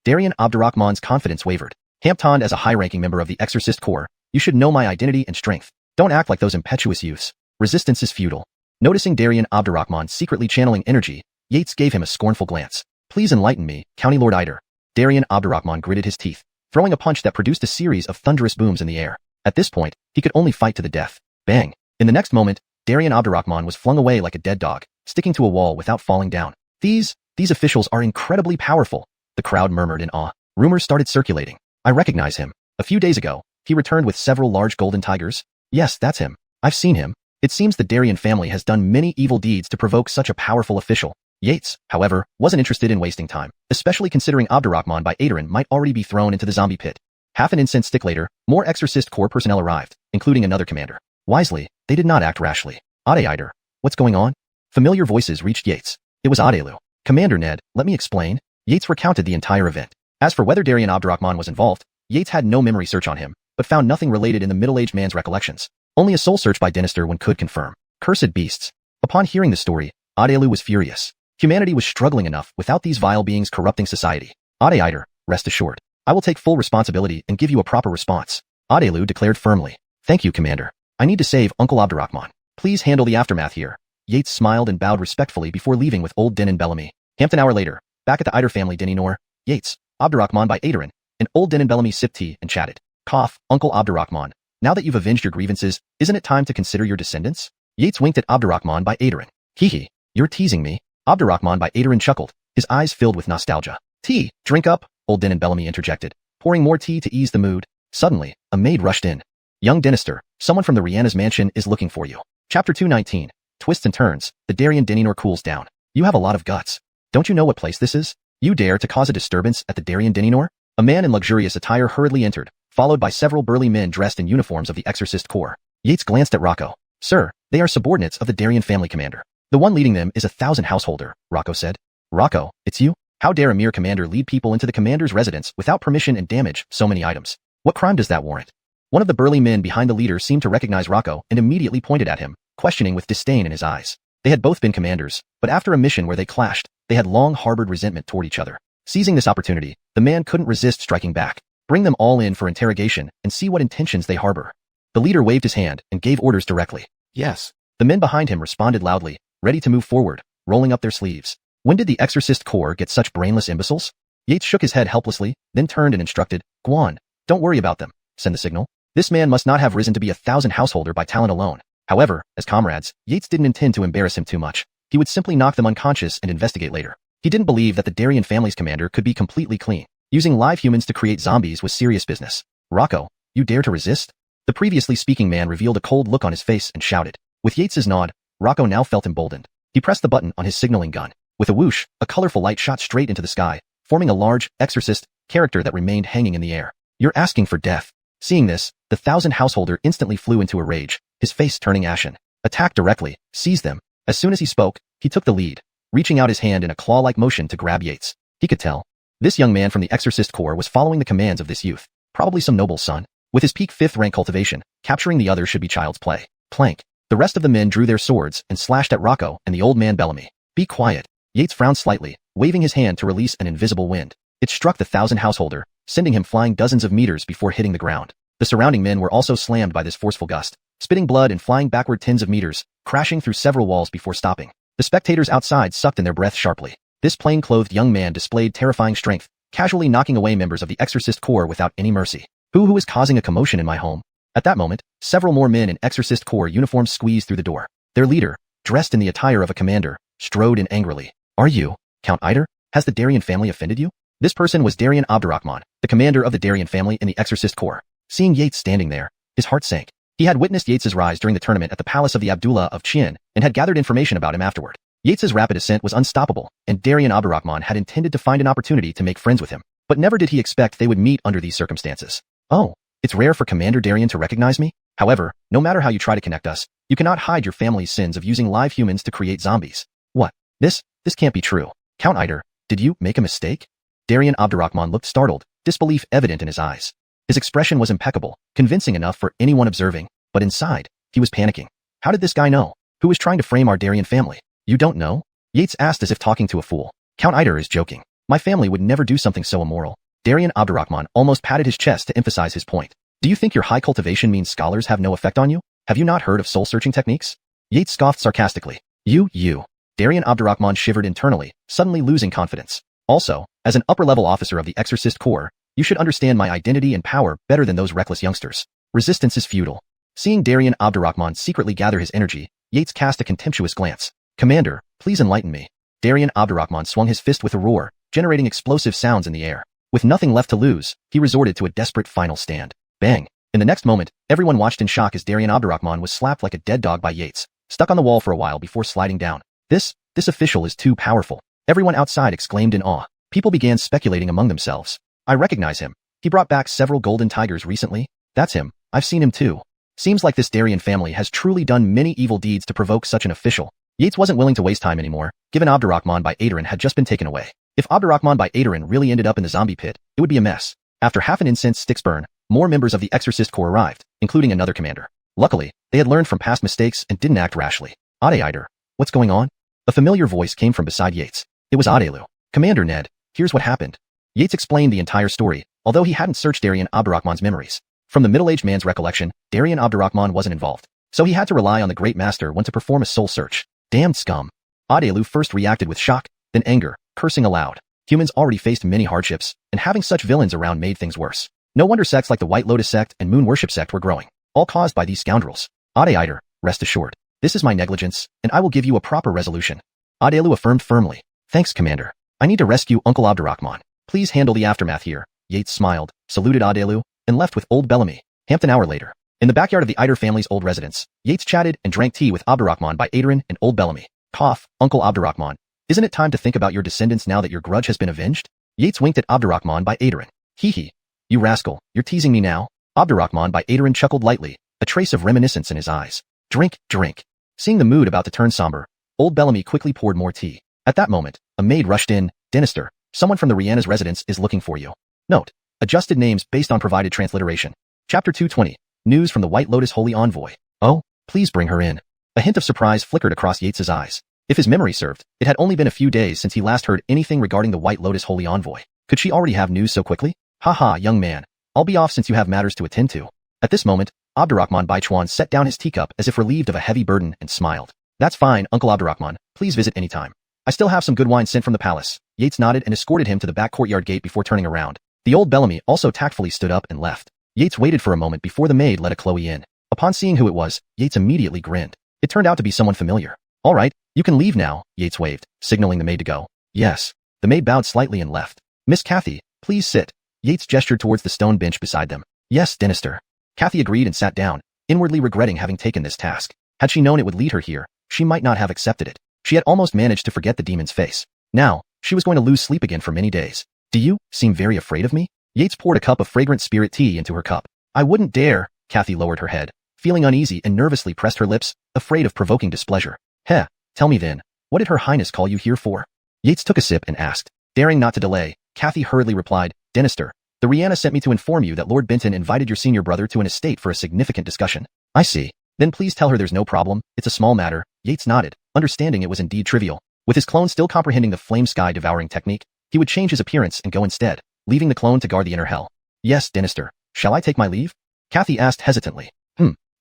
Darien Abdurrahman's confidence wavered. Hamptoned as a high-ranking member of the Exorcist Corps, you should know my identity and strength. Don't act like those impetuous youths. Resistance is futile. Noticing Darien Abdurrahman secretly channeling energy, Yates gave him a scornful glance. Please enlighten me, County Lord Eider. Darien Abdurrahman gritted his teeth, throwing a punch that produced a series of thunderous booms in the air. At this point, he could only fight to the death. Bang! In the next moment, Darien Abdurrahman was flung away like a dead dog, sticking to a wall without falling down. These officials are incredibly powerful, the crowd murmured in awe. Rumors started circulating. I recognize him. A few days ago, he returned with several large golden tigers. Yes, that's him. I've seen him. It seems the Darien family has done many evil deeds to provoke such a powerful official. Yates, however, wasn't interested in wasting time, especially considering Abdurrahman by Adrian might already be thrown into the zombie pit. Half an incense stick later, more Exorcist Corps personnel arrived, including another commander. Wisely, they did not act rashly. Ade Eider, what's going on? Familiar voices reached Yates. It was Adelu. Commander Ned, let me explain. Yates recounted the entire event. As for whether Darien Abdurrahman was involved, Yates had no memory search on him, but found nothing related in the middle-aged man's recollections. Only a soul search by Dynasty one could confirm. Cursed beasts. Upon hearing the story, Adelu was furious. Humanity was struggling enough without these vile beings corrupting society. Ade Eider, rest assured. I will take full responsibility and give you a proper response. Adelu declared firmly. Thank you, Commander. I need to save Uncle Abdurrahman. Please handle the aftermath here. Yates smiled and bowed respectfully before leaving with old Denon Bellamy. Half an hour later, back at the Eider family Dinninor, Yates, Abdurrahman by Adrian, and old Denon Bellamy sipped tea and chatted. Cough, Uncle Abdurrahman. Now that you've avenged your grievances, isn't it time to consider your descendants? Yates winked at Abdurrahman by Adrian. Hee, you're teasing me. Abdurrahman by Adrian chuckled, his eyes filled with nostalgia. Tea, drink up, old Denon Bellamy interjected, pouring more tea to ease the mood. Suddenly, a maid rushed in. Young Dynastor, someone from the Rihanna's mansion is looking for you. Chapter 219. Twists and turns. The Darien Dynastor cools down. You have a lot of guts. Don't you know what place this is? You dare to cause a disturbance at the Darien Dynastor? A man in luxurious attire hurriedly entered, followed by several burly men dressed in uniforms of the Exorcist Corps. Yates glanced at Rocco. Sir, they are subordinates of the Darien family commander. The one leading them is a 1,000 householder, Rocco said. Rocco, it's you? How dare a mere commander lead people into the commander's residence without permission and damage so many items? What crime does that warrant? One of the burly men behind the leader seemed to recognize Rocco and immediately pointed at him, questioning with disdain in his eyes. They had both been commanders, but after a mission where they clashed, they had long harbored resentment toward each other. Seizing this opportunity, the man couldn't resist striking back. Bring them all in for interrogation and see what intentions they harbor. The leader waved his hand and gave orders directly. Yes. The men behind him responded loudly, ready to move forward, rolling up their sleeves. When did the Exorcist Corps get such brainless imbeciles? Yates shook his head helplessly, then turned and instructed, Guan, don't worry about them. Send the signal. This man must not have risen to be a 1,000 householder by talent alone. However, as comrades, Yates didn't intend to embarrass him too much. He would simply knock them unconscious and investigate later. He didn't believe that the Darien family's commander could be completely clean. Using live humans to create zombies was serious business. Rocco, you dare to resist? The previously speaking man revealed a cold look on his face and shouted. With Yates's nod, Rocco now felt emboldened. He pressed the button on his signaling gun. With a whoosh, a colorful light shot straight into the sky, forming a large, exorcist character that remained hanging in the air. You're asking for death. Seeing this, the 1,000 householder instantly flew into a rage, his face turning ashen. Attack directly, seize them. As soon as he spoke, he took the lead, reaching out his hand in a claw-like motion to grab Yates. He could tell. This young man from the Exorcist Corps was following the commands of this youth, probably some noble's son. With his peak 5th rank cultivation, capturing the other should be child's play. Plank. The rest of the men drew their swords and slashed at Rocco and the old man Bellamy. Be quiet. Yates frowned slightly, waving his hand to release an invisible wind. It struck the 1,000 householder, sending him flying dozens of meters before hitting the ground. The surrounding men were also slammed by this forceful gust, spitting blood and flying backward tens of meters, crashing through several walls before stopping. The spectators outside sucked in their breath sharply. This plain-clothed young man displayed terrifying strength, casually knocking away members of the Exorcist Corps without any mercy. Who is causing a commotion in my home? At that moment, several more men in Exorcist Corps uniforms squeezed through the door. Their leader, dressed in the attire of a commander, strode in angrily. Are you, Count Eider? Has the Darien family offended you? This person was Darien Abdurrahman, the commander of the Darien family in the Exorcist Corps. Seeing Yates standing there, his heart sank. He had witnessed Yates's rise during the tournament at the palace of the Abdullah of Qian and had gathered information about him afterward. Yates's rapid ascent was unstoppable, and Darien Abdurrahman had intended to find an opportunity to make friends with him. But never did he expect they would meet under these circumstances. Oh, it's rare for Commander Darien to recognize me? However, no matter how you try to connect us, you cannot hide your family's sins of using live humans to create zombies. What? This can't be true. Count Eider, did you make a mistake? Darien Abdurrahman looked startled, disbelief evident in his eyes. His expression was impeccable, convincing enough for anyone observing, but inside, he was panicking. How did this guy know? Who was trying to frame our Darien family? You don't know? Yates asked as if talking to a fool. Count Eider is joking. My family would never do something so immoral. Darien Abdurrahman almost patted his chest to emphasize his point. Do you think your high cultivation means scholars have no effect on you? Have you not heard of soul-searching techniques? Yates scoffed sarcastically. You. Darien Abdurrahman shivered internally, suddenly losing confidence. Also, as an upper-level officer of the Exorcist Corps, you should understand my identity and power better than those reckless youngsters. Resistance is futile. Seeing Darien Abdurrahman secretly gather his energy, Yates cast a contemptuous glance. Commander, please enlighten me. Darien Abdurrahman swung his fist with a roar, generating explosive sounds in the air. With nothing left to lose, he resorted to a desperate final stand. Bang! In the next moment, everyone watched in shock as Darien Abdurrahman was slapped like a dead dog by Yates, stuck on the wall for a while before sliding down. This official is too powerful. Everyone outside exclaimed in awe. People began speculating among themselves. I recognize him. He brought back several golden tigers recently. That's him. I've seen him too. Seems like this Darien family has truly done many evil deeds to provoke such an official. Yates wasn't willing to waste time anymore, given Abdurrahman by Aderin had just been taken away. If Abdurrahman by Aderin really ended up in the zombie pit, it would be a mess. After half an incense sticks burn, more members of the Exorcist Corps arrived, including another commander. Luckily, they had learned from past mistakes and didn't act rashly. Ade Eider, what's going on? A familiar voice came from beside Yates. It was Adelu. Commander Ned, here's what happened. Yates explained the entire story, although he hadn't searched Darien Abdurrahman's memories. From the middle-aged man's recollection, Darien Abdurrahman wasn't involved, so he had to rely on the Great Master when to perform a soul search. Damned scum. Adelu first reacted with shock, then anger, cursing aloud. Humans already faced many hardships, and having such villains around made things worse. No wonder sects like the White Lotus sect and Moon Worship sect were growing, all caused by these scoundrels. Ade Eider, rest assured. This is my negligence, and I will give you a proper resolution. Adelu affirmed firmly. Thanks, Commander. I need to rescue Uncle Abdurrahman. Please handle the aftermath here. Yates smiled, saluted Adelu, and left with old Bellamy. Half an hour later, In the backyard of the Eider family's old residence, Yates chatted and drank tea with Abdurrahman by Adrian and Old Bellamy. Cough, Uncle Abdurrahman. Isn't it time to think about your descendants now that your grudge has been avenged? Yates winked at Abdurrahman by Adrian. Hee hee. You rascal, you're teasing me now? Abdurrahman by Adrian chuckled lightly, a trace of reminiscence in his eyes. Drink, drink. Seeing the mood about to turn somber, Old Bellamy quickly poured more tea. At that moment, a maid rushed in. Dynasty, someone from the Rihanna's residence is looking for you. Note: adjusted names based on provided transliteration. Chapter 220. News from the White Lotus Holy Envoy. Oh, please bring her in. A hint of surprise flickered across Yates's eyes. If his memory served, it had only been a few days since he last heard anything regarding the White Lotus Holy Envoy. Could she already have news so quickly? Haha, young man. I'll be off since you have matters to attend to. At this moment, Abdurrahman Baichuan set down his teacup as if relieved of a heavy burden and smiled. That's fine, Uncle Abdurrahman. Please visit anytime. I still have some good wine sent from the palace. Yates nodded and escorted him to the back courtyard gate before turning around. The Old Bellamy also tactfully stood up and left. Yates waited for a moment before the maid let a Chloe in. Upon seeing who it was, Yates immediately grinned. It turned out to be someone familiar. All right, you can leave now, Yates waved, signaling the maid to go. Yes. The maid bowed slightly and left. Miss Kathy, please sit. Yates gestured towards the stone bench beside them. Yes, Dynasty. Kathy agreed and sat down, inwardly regretting having taken this task. Had she known it would lead her here, she might not have accepted it. She had almost managed to forget the demon's face. Now, she was going to lose sleep again for many days. Do you seem very afraid of me? Yates poured a cup of fragrant spirit tea into her cup. I wouldn't dare. Kathy lowered her head, feeling uneasy and nervously pressed her lips, afraid of provoking displeasure. Heh, tell me then, what did Her Highness call you here for? Yates took a sip and asked. Daring not to delay, Kathy hurriedly replied, Dynasty, the Rihanna sent me to inform you that Lord Benton invited your senior brother to an estate for a significant discussion. I see. Then please tell her there's no problem, it's a small matter. Yates nodded, understanding it was indeed trivial. With his clone still comprehending the flame sky devouring technique, he would change his appearance and go instead, leaving the clone to guard the inner hell. Yes, Dynasty, shall I take my leave? Kathy asked hesitantly.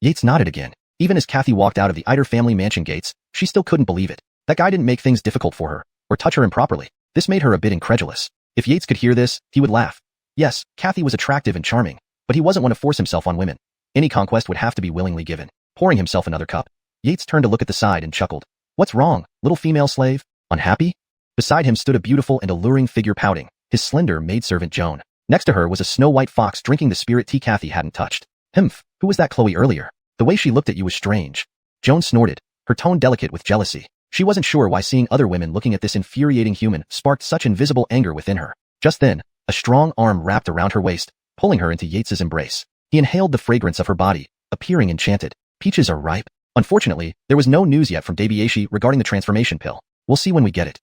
Yates nodded again. Even as Kathy walked out of the Eider family mansion gates, she still couldn't believe it. That guy didn't make things difficult for her, or touch her improperly. This made her a bit incredulous. If Yates could hear this, he would laugh. Yes, Kathy was attractive and charming, but he wasn't one to force himself on women. Any conquest would have to be willingly given. Pouring himself another cup, Yates turned to look at the side and chuckled. What's wrong, little female slave? Unhappy? Beside him stood a beautiful and alluring figure pouting, his slender maidservant Joan. Next to her was a snow-white fox drinking the spirit tea Kathy hadn't touched. Humph, who was that Chloe earlier? The way she looked at you was strange. Joan snorted, her tone delicate with jealousy. She wasn't sure why seeing other women looking at this infuriating human sparked such invisible anger within her. Just then, a strong arm wrapped around her waist, pulling her into Yates's embrace. He inhaled the fragrance of her body, appearing enchanted. Peaches are ripe. Unfortunately, there was no news yet from Dabiashi regarding the transformation pill. We'll see when we get it.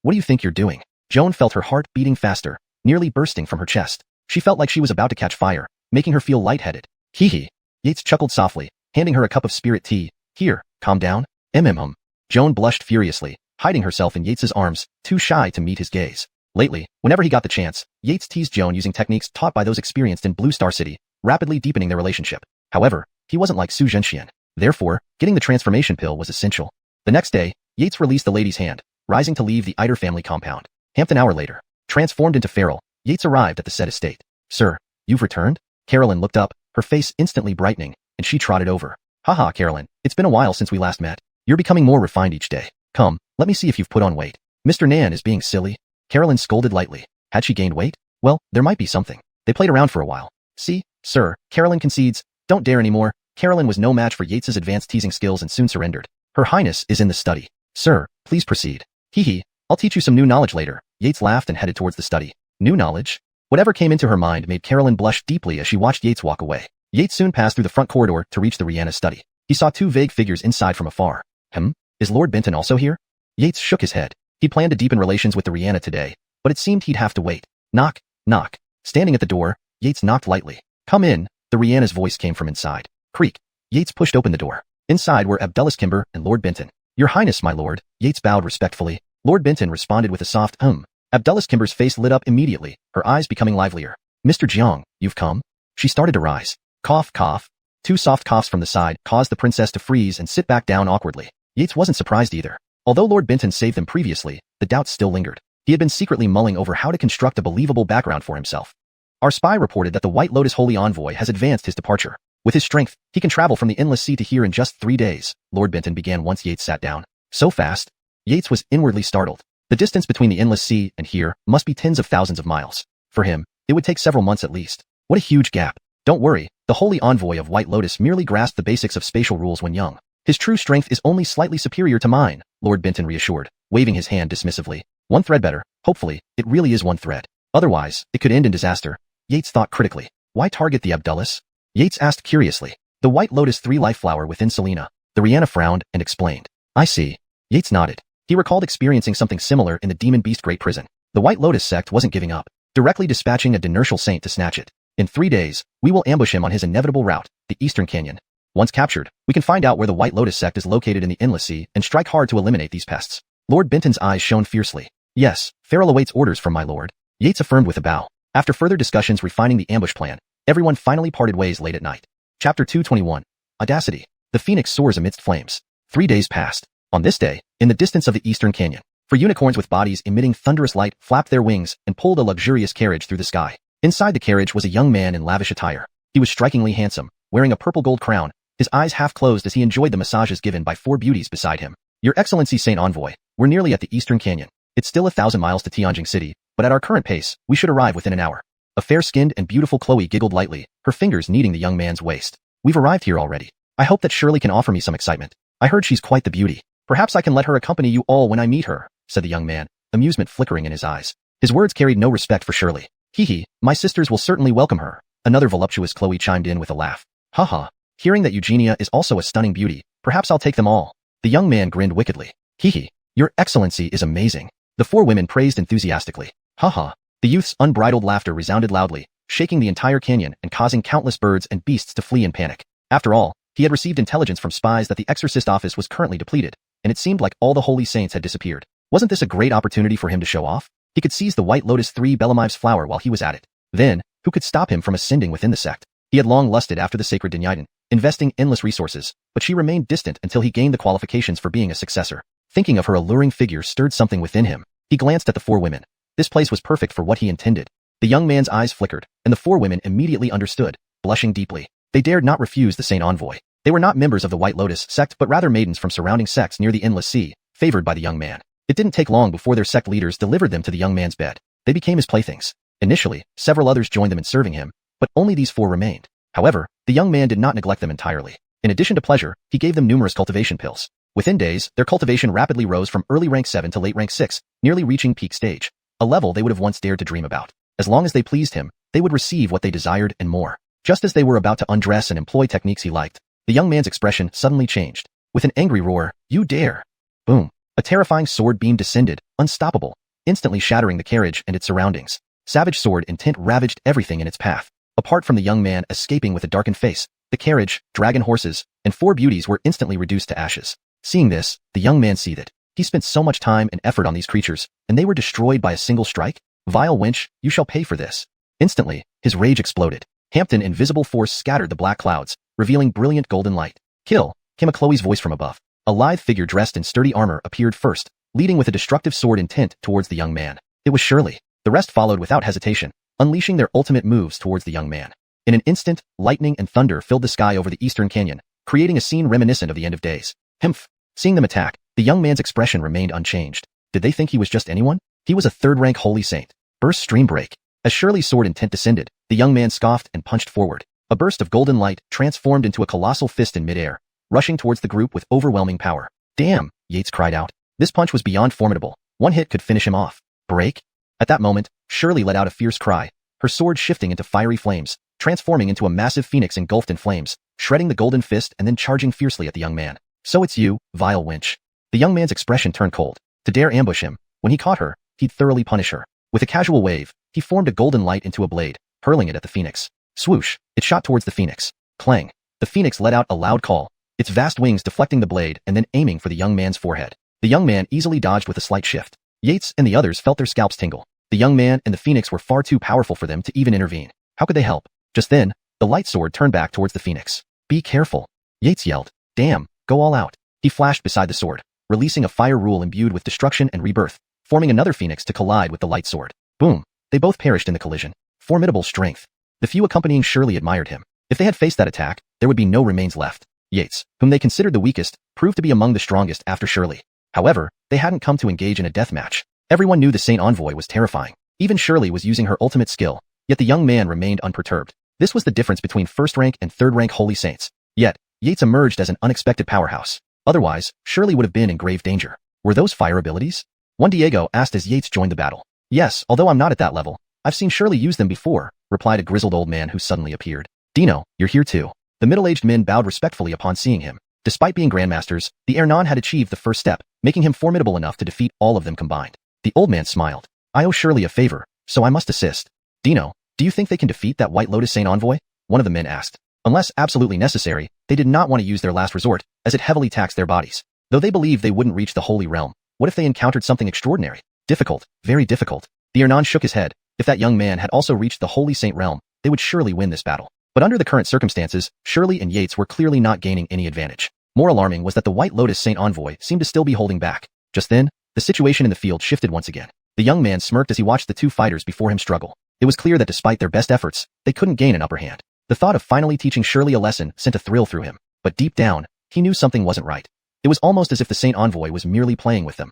What do you think you're doing? Joan felt her heart beating faster, nearly bursting from her chest. She felt like she was about to catch fire, making her feel lightheaded. Hee hee. Yates chuckled softly, handing her a cup of spirit tea. Here, calm down. Joan blushed furiously, hiding herself in Yates's arms, too shy to meet his gaze. Lately, whenever he got the chance, Yates teased Joan using techniques taught by those experienced in Blue Star City, rapidly deepening their relationship. However, he wasn't like Su Zhenxian. Therefore, getting the transformation pill was essential. The next day, Yates released the lady's hand, rising to leave the Eider family compound. Half an hour later, transformed into feral, Yates arrived at the said estate. Sir, you've returned? Carolyn looked up, her face instantly brightening, and she trotted over. Haha, Carolyn, it's been a while since we last met. You're becoming more refined each day. Come, let me see if you've put on weight. Mr. Nan is being silly. Carolyn scolded lightly. Had she gained weight? Well, there might be something. They played around for a while. See, sir, Carolyn concedes. Don't dare anymore. Carolyn was no match for Yates's advanced teasing skills and soon surrendered. Her Highness is in the study. Sir, please proceed. Hee hee, I'll teach you some new knowledge later. Yates laughed and headed towards the study. New knowledge? Whatever came into her mind made Carolyn blush deeply as she watched Yates walk away. Yates soon passed through the front corridor to reach the Rihanna study. He saw two vague figures inside from afar. Is Lord Benton also here? Yates shook his head. He planned to deepen relations with the Rihanna today, but it seemed he'd have to wait. Knock, knock. Standing at the door, Yates knocked lightly. Come in, the Rihanna's voice came from inside. Creak. Yates pushed open the door. Inside were Abdullah Kimber and Lord Benton. Your Highness, my lord. Yates bowed respectfully. Lord Benton responded with a soft Abdullah Kimber's face lit up immediately, her eyes becoming livelier. Mr. Jiang, you've come? She started to rise. Cough, cough. Two soft coughs from the side caused the princess to freeze and sit back down awkwardly. Yates wasn't surprised either. Although Lord Benton saved them previously, the doubts still lingered. He had been secretly mulling over how to construct a believable background for himself. Our spy reported that the White Lotus Holy Envoy has advanced his departure. With his strength, he can travel from the Endless Sea to here in just 3 days, Lord Benton began once Yates sat down. So fast? Yates was inwardly startled. The distance between the Endless Sea and here must be tens of thousands of miles. For him, it would take several months at least. What a huge gap. Don't worry, the holy envoy of White Lotus merely grasped the basics of spatial rules when young. His true strength is only slightly superior to mine, Lord Benton reassured, waving his hand dismissively. One thread better, hopefully, it really is one thread. Otherwise, it could end in disaster. Yates thought critically. Why target the Abdullahs? Yates asked curiously. The White Lotus 3 life flower within Selena. The Rihanna frowned and explained. I see. Yates nodded. He recalled experiencing something similar in the Demon Beast Great Prison. The White Lotus sect wasn't giving up, directly dispatching a Dinertial saint to snatch it. In 3 days, we will ambush him on his inevitable route, the Eastern Canyon. Once captured, we can find out where the White Lotus sect is located in the Endless Sea and strike hard to eliminate these pests. Lord Benton's eyes shone fiercely. Yes, Farrell awaits orders from my lord. Yates affirmed with a bow. After further discussions refining the ambush plan, everyone finally parted ways late at night. Chapter 221. Audacity. The Phoenix soars amidst flames. 3 days passed. On this day, in the distance of the Eastern Canyon, 4 unicorns with bodies emitting thunderous light flapped their wings and pulled a luxurious carriage through the sky. Inside the carriage was a young man in lavish attire. He was strikingly handsome, wearing a purple gold crown, his eyes half closed as he enjoyed the massages given by 4 beauties beside him. Your Excellency Saint Envoy, we're nearly at the Eastern Canyon. It's still 1,000 miles to Tianjin City, but at our current pace, we should arrive within an hour. A fair-skinned and beautiful Chloe giggled lightly, her fingers kneading the young man's waist. We've arrived here already. I hope that Shirley can offer me some excitement. I heard she's quite the beauty. Perhaps I can let her accompany you all when I meet her, said the young man, amusement flickering in his eyes. His words carried no respect for Shirley. Hee, my sisters will certainly welcome her. Another voluptuous Chloe chimed in with a laugh. Haha, hearing that Eugenia is also a stunning beauty, perhaps I'll take them all. The young man grinned wickedly. Hee, your excellency is amazing. The 4 women praised enthusiastically. Haha. The youth's unbridled laughter resounded loudly, shaking the entire canyon and causing countless birds and beasts to flee in panic. After all, he had received intelligence from spies that the exorcist office was currently depleted, and it seemed like all the holy saints had disappeared. Wasn't this a great opportunity for him to show off? He could seize the White Lotus 3 Belamive's flower while he was at it. Then, who could stop him from ascending within the sect? He had long lusted after the sacred Dynasty, investing endless resources, but she remained distant until he gained the qualifications for being a successor. Thinking of her alluring figure stirred something within him. He glanced at the 4 women. This place was perfect for what he intended. The young man's eyes flickered, and the 4 women immediately understood, blushing deeply. They dared not refuse the Saint Envoy. They were not members of the White Lotus sect but rather maidens from surrounding sects near the Endless Sea, favored by the young man. It didn't take long before their sect leaders delivered them to the young man's bed. They became his playthings. Initially, several others joined them in serving him, but only these 4 remained. However, the young man did not neglect them entirely. In addition to pleasure, he gave them numerous cultivation pills. Within days, their cultivation rapidly rose from early rank 7 to late rank 6, nearly reaching peak stage. A level they would have once dared to dream about. As long as they pleased him, they would receive what they desired and more. Just as they were about to undress and employ techniques he liked, the young man's expression suddenly changed. With an angry roar, you dare! Boom! A terrifying sword beam descended, unstoppable, instantly shattering the carriage and its surroundings. Savage sword intent ravaged everything in its path. Apart from the young man escaping with a darkened face, the carriage, dragon horses, and 4 beauties were instantly reduced to ashes. Seeing this, the young man seethed. He spent so much time and effort on these creatures, and they were destroyed by a single strike? Vile wench, you shall pay for this. Instantly, his rage exploded. Hampton invisible force scattered the black clouds, revealing brilliant golden light. Kill, came a Chloe's voice from above. A lithe figure dressed in sturdy armor appeared first, leading with a destructive sword intent towards the young man. It was Shirley. The rest followed without hesitation, unleashing their ultimate moves towards the young man. In an instant, lightning and thunder filled the sky over the Eastern Canyon, creating a scene reminiscent of the end of days. Himph! Seeing them attack, the young man's expression remained unchanged. Did they think he was just anyone? He was a 3rd-rank holy saint. Burst stream break. As Shirley's sword intent descended, the young man scoffed and punched forward. A burst of golden light transformed into a colossal fist in midair, rushing towards the group with overwhelming power. Damn, Yates cried out. This punch was beyond formidable. One hit could finish him off. Break? At that moment, Shirley let out a fierce cry, her sword shifting into fiery flames, transforming into a massive phoenix engulfed in flames, shredding the golden fist and then charging fiercely at the young man. So it's you, vile wench. The young man's expression turned cold. To dare ambush him, when he caught her, he'd thoroughly punish her. With a casual wave, he formed a golden light into a blade, hurling it at the phoenix. Swoosh, it shot towards the phoenix. Clang. The phoenix let out a loud call, its vast wings deflecting the blade and then aiming for the young man's forehead. The young man easily dodged with a slight shift. Yates and the others felt their scalps tingle. The young man and the phoenix were far too powerful for them to even intervene. How could they help? Just then, the light sword turned back towards the phoenix. Be careful. Yates yelled. Damn, go all out. He flashed beside the sword, releasing a fire rule imbued with destruction and rebirth, forming another phoenix to collide with the light sword. Boom. They both perished in the collision. Formidable strength. The few accompanying Shirley admired him. If they had faced that attack, there would be no remains left. Yates, whom they considered the weakest, proved to be among the strongest after Shirley. However, they hadn't come to engage in a death match. Everyone knew the Saint Envoy was terrifying. Even Shirley was using her ultimate skill, yet the young man remained unperturbed. This was the difference between first-rank and third-rank holy saints. Yet, Yates emerged as an unexpected powerhouse. Otherwise, Shirley would have been in grave danger. Were those fire abilities? Juan Diego asked as Yates joined the battle. Yes, although I'm not at that level. I've seen Shirley use them before, replied a grizzled old man who suddenly appeared. Dino, you're here too. The middle-aged men bowed respectfully upon seeing him. Despite being grandmasters, the Hernan had achieved the first step, making him formidable enough to defeat all of them combined. The old man smiled. I owe Shirley a favor, so I must assist. Dino, do you think they can defeat that White Lotus Saint envoy? One of the men asked. Unless absolutely necessary, they did not want to use their last resort, as it heavily taxed their bodies. Though they believed they wouldn't reach the Holy Realm, what if they encountered something extraordinary? Difficult, very difficult. The Hernan shook his head. If that young man had also reached the Holy Saint realm, they would surely win this battle. But under the current circumstances, Shirley and Yates were clearly not gaining any advantage. More alarming was that the White Lotus Saint envoy seemed to still be holding back. Just then, the situation in the field shifted once again. The young man smirked as he watched the two fighters before him struggle. It was clear that despite their best efforts, they couldn't gain an upper hand. The thought of finally teaching Shirley a lesson sent a thrill through him. But deep down, he knew something wasn't right. It was almost as if the Saint envoy was merely playing with them.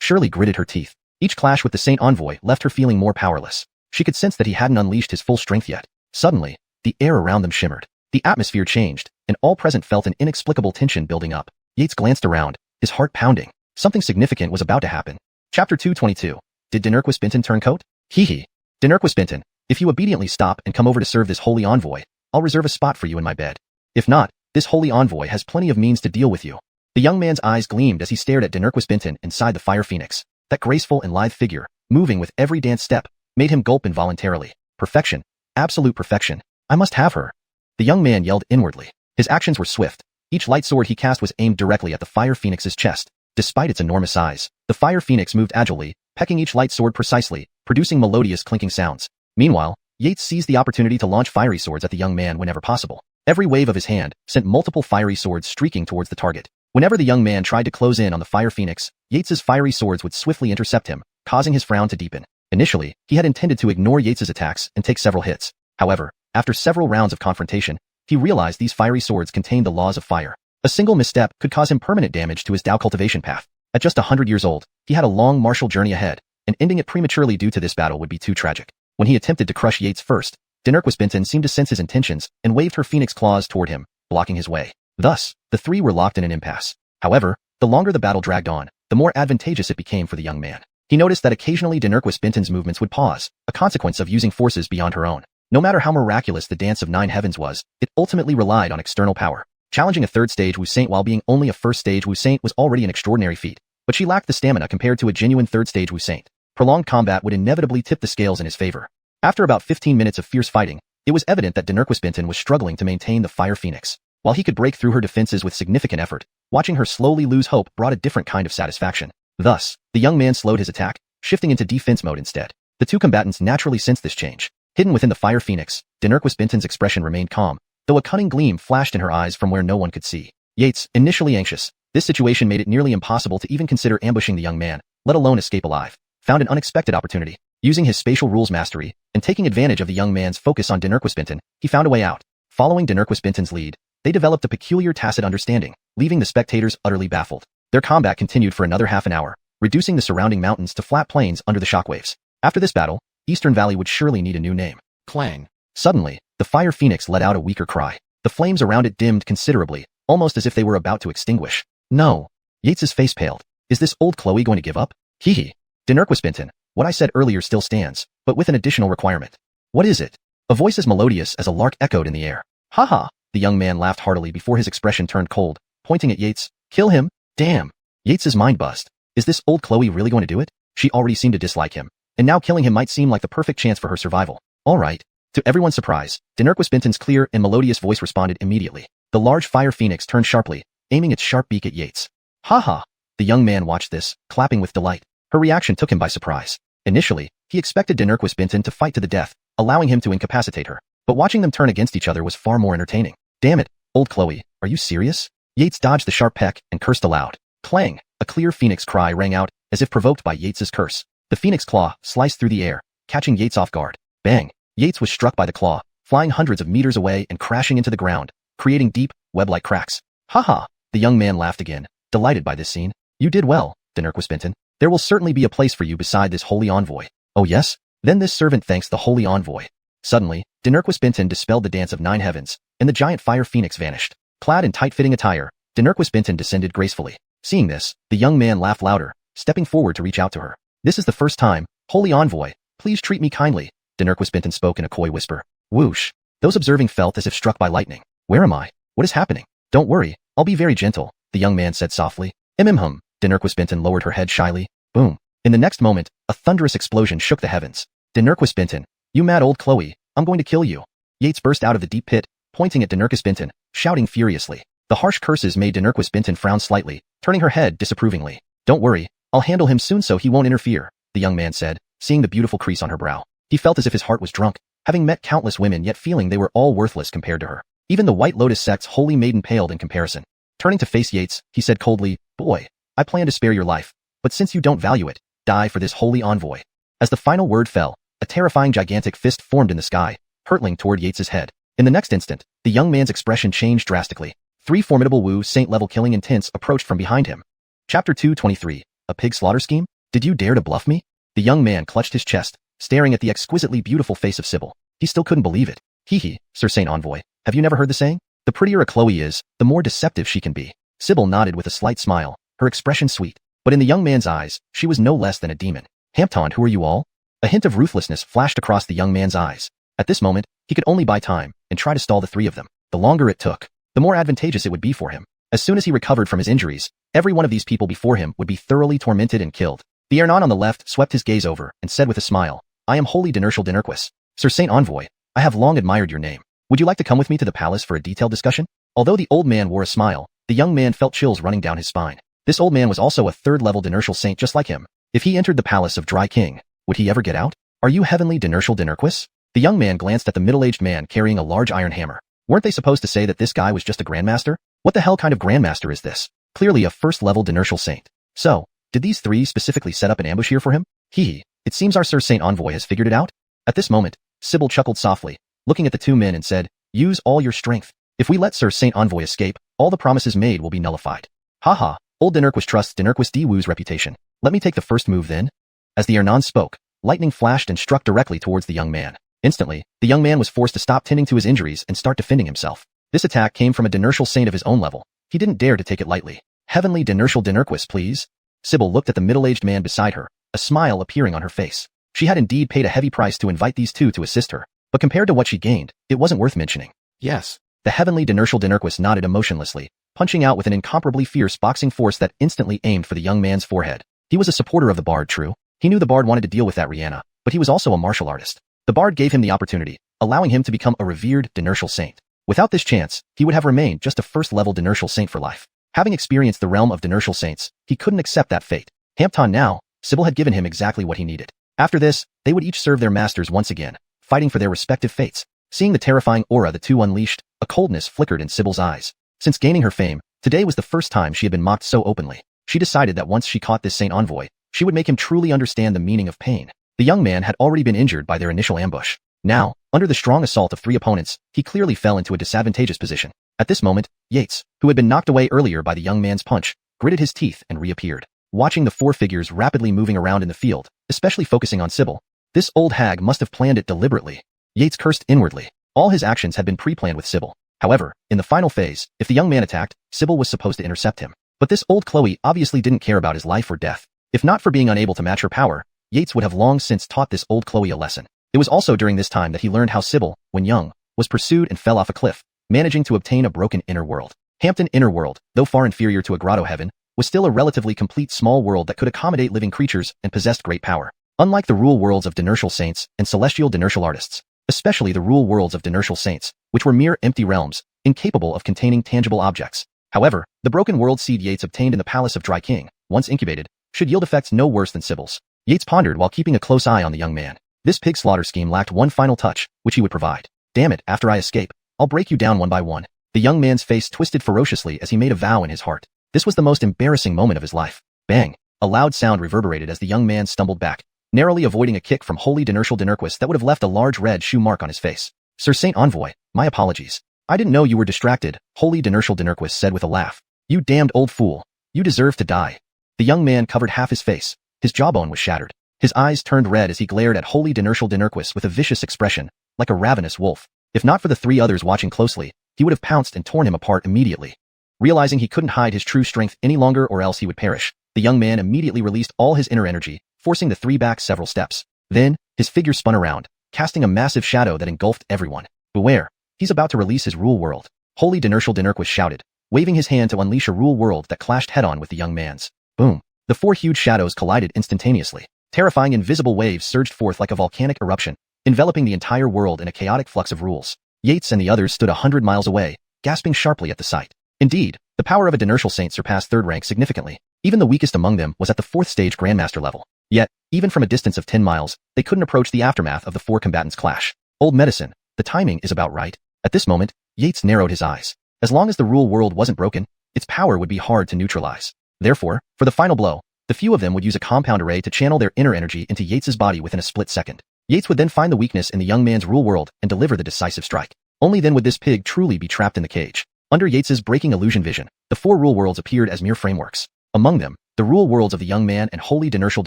Shirley gritted her teeth. Each clash with the Saint envoy left her feeling more powerless. She could sense that he hadn't unleashed his full strength yet. Suddenly, the air around them shimmered. The atmosphere changed, and all present felt an inexplicable tension building up. Yates glanced around, his heart pounding. Something significant was about to happen. Chapter 222. Did Dinurquis Benton turn coat? Hee. Dinurquis Benton, if you obediently stop and come over to serve this holy envoy, I'll reserve a spot for you in my bed. If not, this holy envoy has plenty of means to deal with you. The young man's eyes gleamed as he stared at Dinurquis Benton inside the fire phoenix. That graceful and lithe figure, moving with every dance step, made him gulp involuntarily. Perfection. Absolute perfection. I must have her. The young man yelled inwardly. His actions were swift. Each light sword he cast was aimed directly at the fire phoenix's chest. Despite its enormous size, the fire phoenix moved agilely, pecking each light sword precisely, producing melodious clinking sounds. Meanwhile, Yates seized the opportunity to launch fiery swords at the young man whenever possible. Every wave of his hand sent multiple fiery swords streaking towards the target. Whenever the young man tried to close in on the fire phoenix, Yates's fiery swords would swiftly intercept him, causing his frown to deepen. Initially, he had intended to ignore Yates's attacks and take several hits. However, after several rounds of confrontation, he realized these fiery swords contained the laws of fire. A single misstep could cause him permanent damage to his Dao cultivation path. At just 100 years old, he had a long martial journey ahead, and ending it prematurely due to this battle would be too tragic. When he attempted to crush Yates first, Dinurquis Benton seemed to sense his intentions and waved her phoenix claws toward him, blocking his way. Thus, the three were locked in an impasse. However, the longer the battle dragged on, the more advantageous it became for the young man. He noticed that occasionally Dinurquis Benton's movements would pause, a consequence of using forces beyond her own. No matter how miraculous the Dance of Nine Heavens was, it ultimately relied on external power. Challenging a third-stage Wu Saint while being only a first-stage Wu Saint was already an extraordinary feat, but she lacked the stamina compared to a genuine third-stage Wu Saint. Prolonged combat would inevitably tip the scales in his favor. After about 15 minutes of fierce fighting, it was evident that Dinurquis Benton was struggling to maintain the Fire Phoenix. While he could break through her defenses with significant effort, watching her slowly lose hope brought a different kind of satisfaction. Thus, the young man slowed his attack, shifting into defense mode instead. The two combatants naturally sensed this change. Hidden within the Fire Phoenix, Dinurquis Benton's expression remained calm, though a cunning gleam flashed in her eyes from where no one could see. Yates, initially anxious, this situation made it nearly impossible to even consider ambushing the young man, let alone escape alive, found an unexpected opportunity. Using his spatial rules mastery, and taking advantage of the young man's focus on Dinurquis Benton, he found a way out. Following Dinurquis Benton's lead, they developed a peculiar tacit understanding, leaving the spectators utterly baffled. Their combat continued for another half an hour, reducing the surrounding mountains to flat plains under the shockwaves. After this battle, Eastern Valley would surely need a new name. Clang. Suddenly, the Fire Phoenix let out a weaker cry. The flames around it dimmed considerably, almost as if they were about to extinguish. No. Yates's face paled. Is this old Chloe going to give up? Hee. Dinurquis Benton, what I said earlier still stands, but with an additional requirement. What is it? A voice as melodious as a lark echoed in the air. Ha ha. The young man laughed heartily before his expression turned cold, pointing at Yates. Kill him? Damn. Yates's mind buzzed. Is this old Chloe really going to do it? She already seemed to dislike him, and now killing him might seem like the perfect chance for her survival. All right. To everyone's surprise, Dinurquis Benton's clear and melodious voice responded immediately. The large Fire Phoenix turned sharply, aiming its sharp beak at Yates. Ha ha. The young man watched this, clapping with delight. Her reaction took him by surprise. Initially, he expected Dinurquis Benton to fight to the death, allowing him to incapacitate her. But watching them turn against each other was far more entertaining. Damn it, old Chloe, are you serious? Yates dodged the sharp peck and cursed aloud. Clang! A clear phoenix cry rang out, as if provoked by Yates's curse. The phoenix claw sliced through the air, catching Yates off guard. Bang! Yates was struck by the claw, flying hundreds of meters away and crashing into the ground, creating deep, web-like cracks. Ha ha! The young man laughed again, delighted by this scene. You did well, Dinurquis Benton. There will certainly be a place for you beside this holy envoy. Oh yes? Then this servant thanks the holy envoy. Suddenly, Dinurquis Binton dispelled the dance of 9 heavens, and the giant fire phoenix vanished. Clad in tight-fitting attire, Dinurquis Binton descended gracefully. Seeing this, the young man laughed louder, stepping forward to reach out to her. "This is the first time, holy envoy, please treat me kindly," Dinurquis Binton spoke in a coy whisper. Whoosh! Those observing felt as if struck by lightning. "Where am I? What is happening?" "Don't worry, I'll be very gentle," the young man said softly. "Hum." Dinurquis Binton lowered her head shyly. Boom! In the next moment, a thunderous explosion shook the heavens. "Dinurquis Binton, you mad old Chloe, I'm going to kill you." Yates burst out of the deep pit, pointing at Dinurquis Binton, shouting furiously. The harsh curses made Dinurquis Binton frown slightly, turning her head disapprovingly. "Don't worry, I'll handle him soon so he won't interfere," the young man said, seeing the beautiful crease on her brow. He felt as if his heart was drunk, having met countless women yet feeling they were all worthless compared to her. Even the White Lotus sect's holy maiden paled in comparison. Turning to face Yates, he said coldly, "Boy, I plan to spare your life, but since you don't value it, die for this holy envoy." As the final word fell, a terrifying gigantic fist formed in the sky, hurtling toward Yates's head. In the next instant, the young man's expression changed drastically. 3 formidable Wu Saint-level killing intents approached from behind him. Chapter 223, A Pig Slaughter Scheme? Did you dare to bluff me? The young man clutched his chest, staring at the exquisitely beautiful face of Sybil. He still couldn't believe it. Hee, Sir Saint Envoy, have you never heard the saying? The prettier a Chloe is, the more deceptive she can be. Sybil nodded with a slight smile, her expression sweet. But in the young man's eyes, she was no less than a demon. "Hampton, who are you all?" A hint of ruthlessness flashed across the young man's eyes. At this moment, he could only buy time and try to stall the 3 of them. The longer it took, the more advantageous it would be for him. As soon as he recovered from his injuries, every one of these people before him would be thoroughly tormented and killed. The Ernon on the left swept his gaze over and said with a smile, "I am Holy Dinurquis. Sir Saint Envoy, I have long admired your name. Would you like to come with me to the palace for a detailed discussion?" Although the old man wore a smile, the young man felt chills running down his spine. This old man was also a 3rd-level Dinurquis saint just like him. If he entered the palace of Dry King, would he ever get out? "Are you heavenly Dinurquis?" The young man glanced at the middle-aged man carrying a large iron hammer. Weren't they supposed to say that this guy was just a grandmaster? What the hell kind of grandmaster is this? Clearly a 1st-level Dinurquis saint. So, did these 3 specifically set up an ambush here for him? It seems our Sir Saint Envoy has figured it out. At this moment, Sybil chuckled softly, looking at the 2 men and said, "Use all your strength. If we let Sir Saint Envoy escape, all the promises made will be nullified." "Haha, old Dinurquis trusts Dinurquis D. Wu's reputation. Let me take the first move then." As the Ernon spoke, lightning flashed and struck directly towards the young man. Instantly, the young man was forced to stop tending to his injuries and start defending himself. This attack came from a Dinurquis saint of his own level. He didn't dare to take it lightly. "Heavenly Dinurquis, please." Sybil looked at the middle-aged man beside her, a smile appearing on her face. She had indeed paid a heavy price to invite these 2 to assist her, but compared to what she gained, it wasn't worth mentioning. "Yes." The heavenly Dinurquis nodded emotionlessly, punching out with an incomparably fierce boxing force that instantly aimed for the young man's forehead. He was a supporter of the bard, true. He knew the bard wanted to deal with that Rihanna, but he was also a martial artist. The bard gave him the opportunity, allowing him to become a revered Dinurquis saint. Without this chance, he would have remained just a 1st-level Dinurquis saint for life. Having experienced the realm of Dinurquis saints, he couldn't accept that fate. Hampton now, Sybil had given him exactly what he needed. After this, they would each serve their masters once again, fighting for their respective fates. Seeing the terrifying aura the 2 unleashed, a coldness flickered in Sybil's eyes. Since gaining her fame, today was the first time she had been mocked so openly. She decided that once she caught this Saint Envoy, she would make him truly understand the meaning of pain. The young man had already been injured by their initial ambush. Now, under the strong assault of 3 opponents, he clearly fell into a disadvantageous position. At this moment, Yates, who had been knocked away earlier by the young man's punch, gritted his teeth and reappeared. Watching the 4 figures rapidly moving around in the field, especially focusing on Sybil, this old hag must have planned it deliberately. Yates cursed inwardly. All his actions had been pre-planned with Sybil. However, in the final phase, if the young man attacked, Sybil was supposed to intercept him. But this old Chloe obviously didn't care about his life or death. If not for being unable to match her power, Yates would have long since taught this old Chloe a lesson. It was also during this time that he learned how Sybil, when young, was pursued and fell off a cliff, managing to obtain a broken inner world. Hampton Inner World, though far inferior to a grotto heaven, was still a relatively complete small world that could accommodate living creatures and possessed great power. Unlike the rule worlds of Dinurquis saints and celestial Dinurquis artists, especially the rule worlds of Dinurquis saints, which were mere empty realms, incapable of containing tangible objects. However, the broken world seed Yates obtained in the palace of Dry King, once incubated, should yield effects no worse than Sybil's. Yates pondered while keeping a close eye on the young man. This pig slaughter scheme lacked one final touch, which he would provide. "Damn it, after I escape, I'll break you down one by one." The young man's face twisted ferociously as he made a vow in his heart. This was the most embarrassing moment of his life. Bang! A loud sound reverberated as the young man stumbled back, narrowly avoiding a kick from Holy Dinurquis that would have left a large red shoe mark on his face. "Sir Saint Envoy, my apologies. I didn't know you were distracted," Holy Dinurquis said with a laugh. "You damned old fool. You deserve to die." The young man covered half his face. His jawbone was shattered. His eyes turned red as he glared at Holy Dinurquis with a vicious expression, like a ravenous wolf. If not for the three others watching closely, he would have pounced and torn him apart immediately. Realizing he couldn't hide his true strength any longer or else he would perish, the young man immediately released all his inner energy, forcing the three back several steps. Then, his figure spun around, casting a massive shadow that engulfed everyone. Beware, he's about to release his rule world. Holy Dynasty shouted, waving his hand to unleash a rule world that clashed head-on with the young man's. Boom. The four huge shadows collided instantaneously. Terrifying invisible waves surged forth like a volcanic eruption, enveloping the entire world in a chaotic flux of rules. Yates and the others stood 100 miles away, gasping sharply at the sight. Indeed, the power of a Dynasty saint surpassed third rank significantly. Even the weakest among them was at the 4th stage Grandmaster level. Yet, even from a distance of 10 miles, they couldn't approach the aftermath of the four combatants' clash. Old medicine, the timing is about right. At this moment, Yates narrowed his eyes. As long as the rule world wasn't broken, its power would be hard to neutralize. Therefore, for the final blow, the few of them would use a compound array to channel their inner energy into Yates's body within a split second. Yates would then find the weakness in the young man's rule world and deliver the decisive strike. Only then would this pig truly be trapped in the cage. Under Yates's breaking illusion vision, the four rule worlds appeared as mere frameworks. Among them, the rule worlds of the young man and Holy Dynasty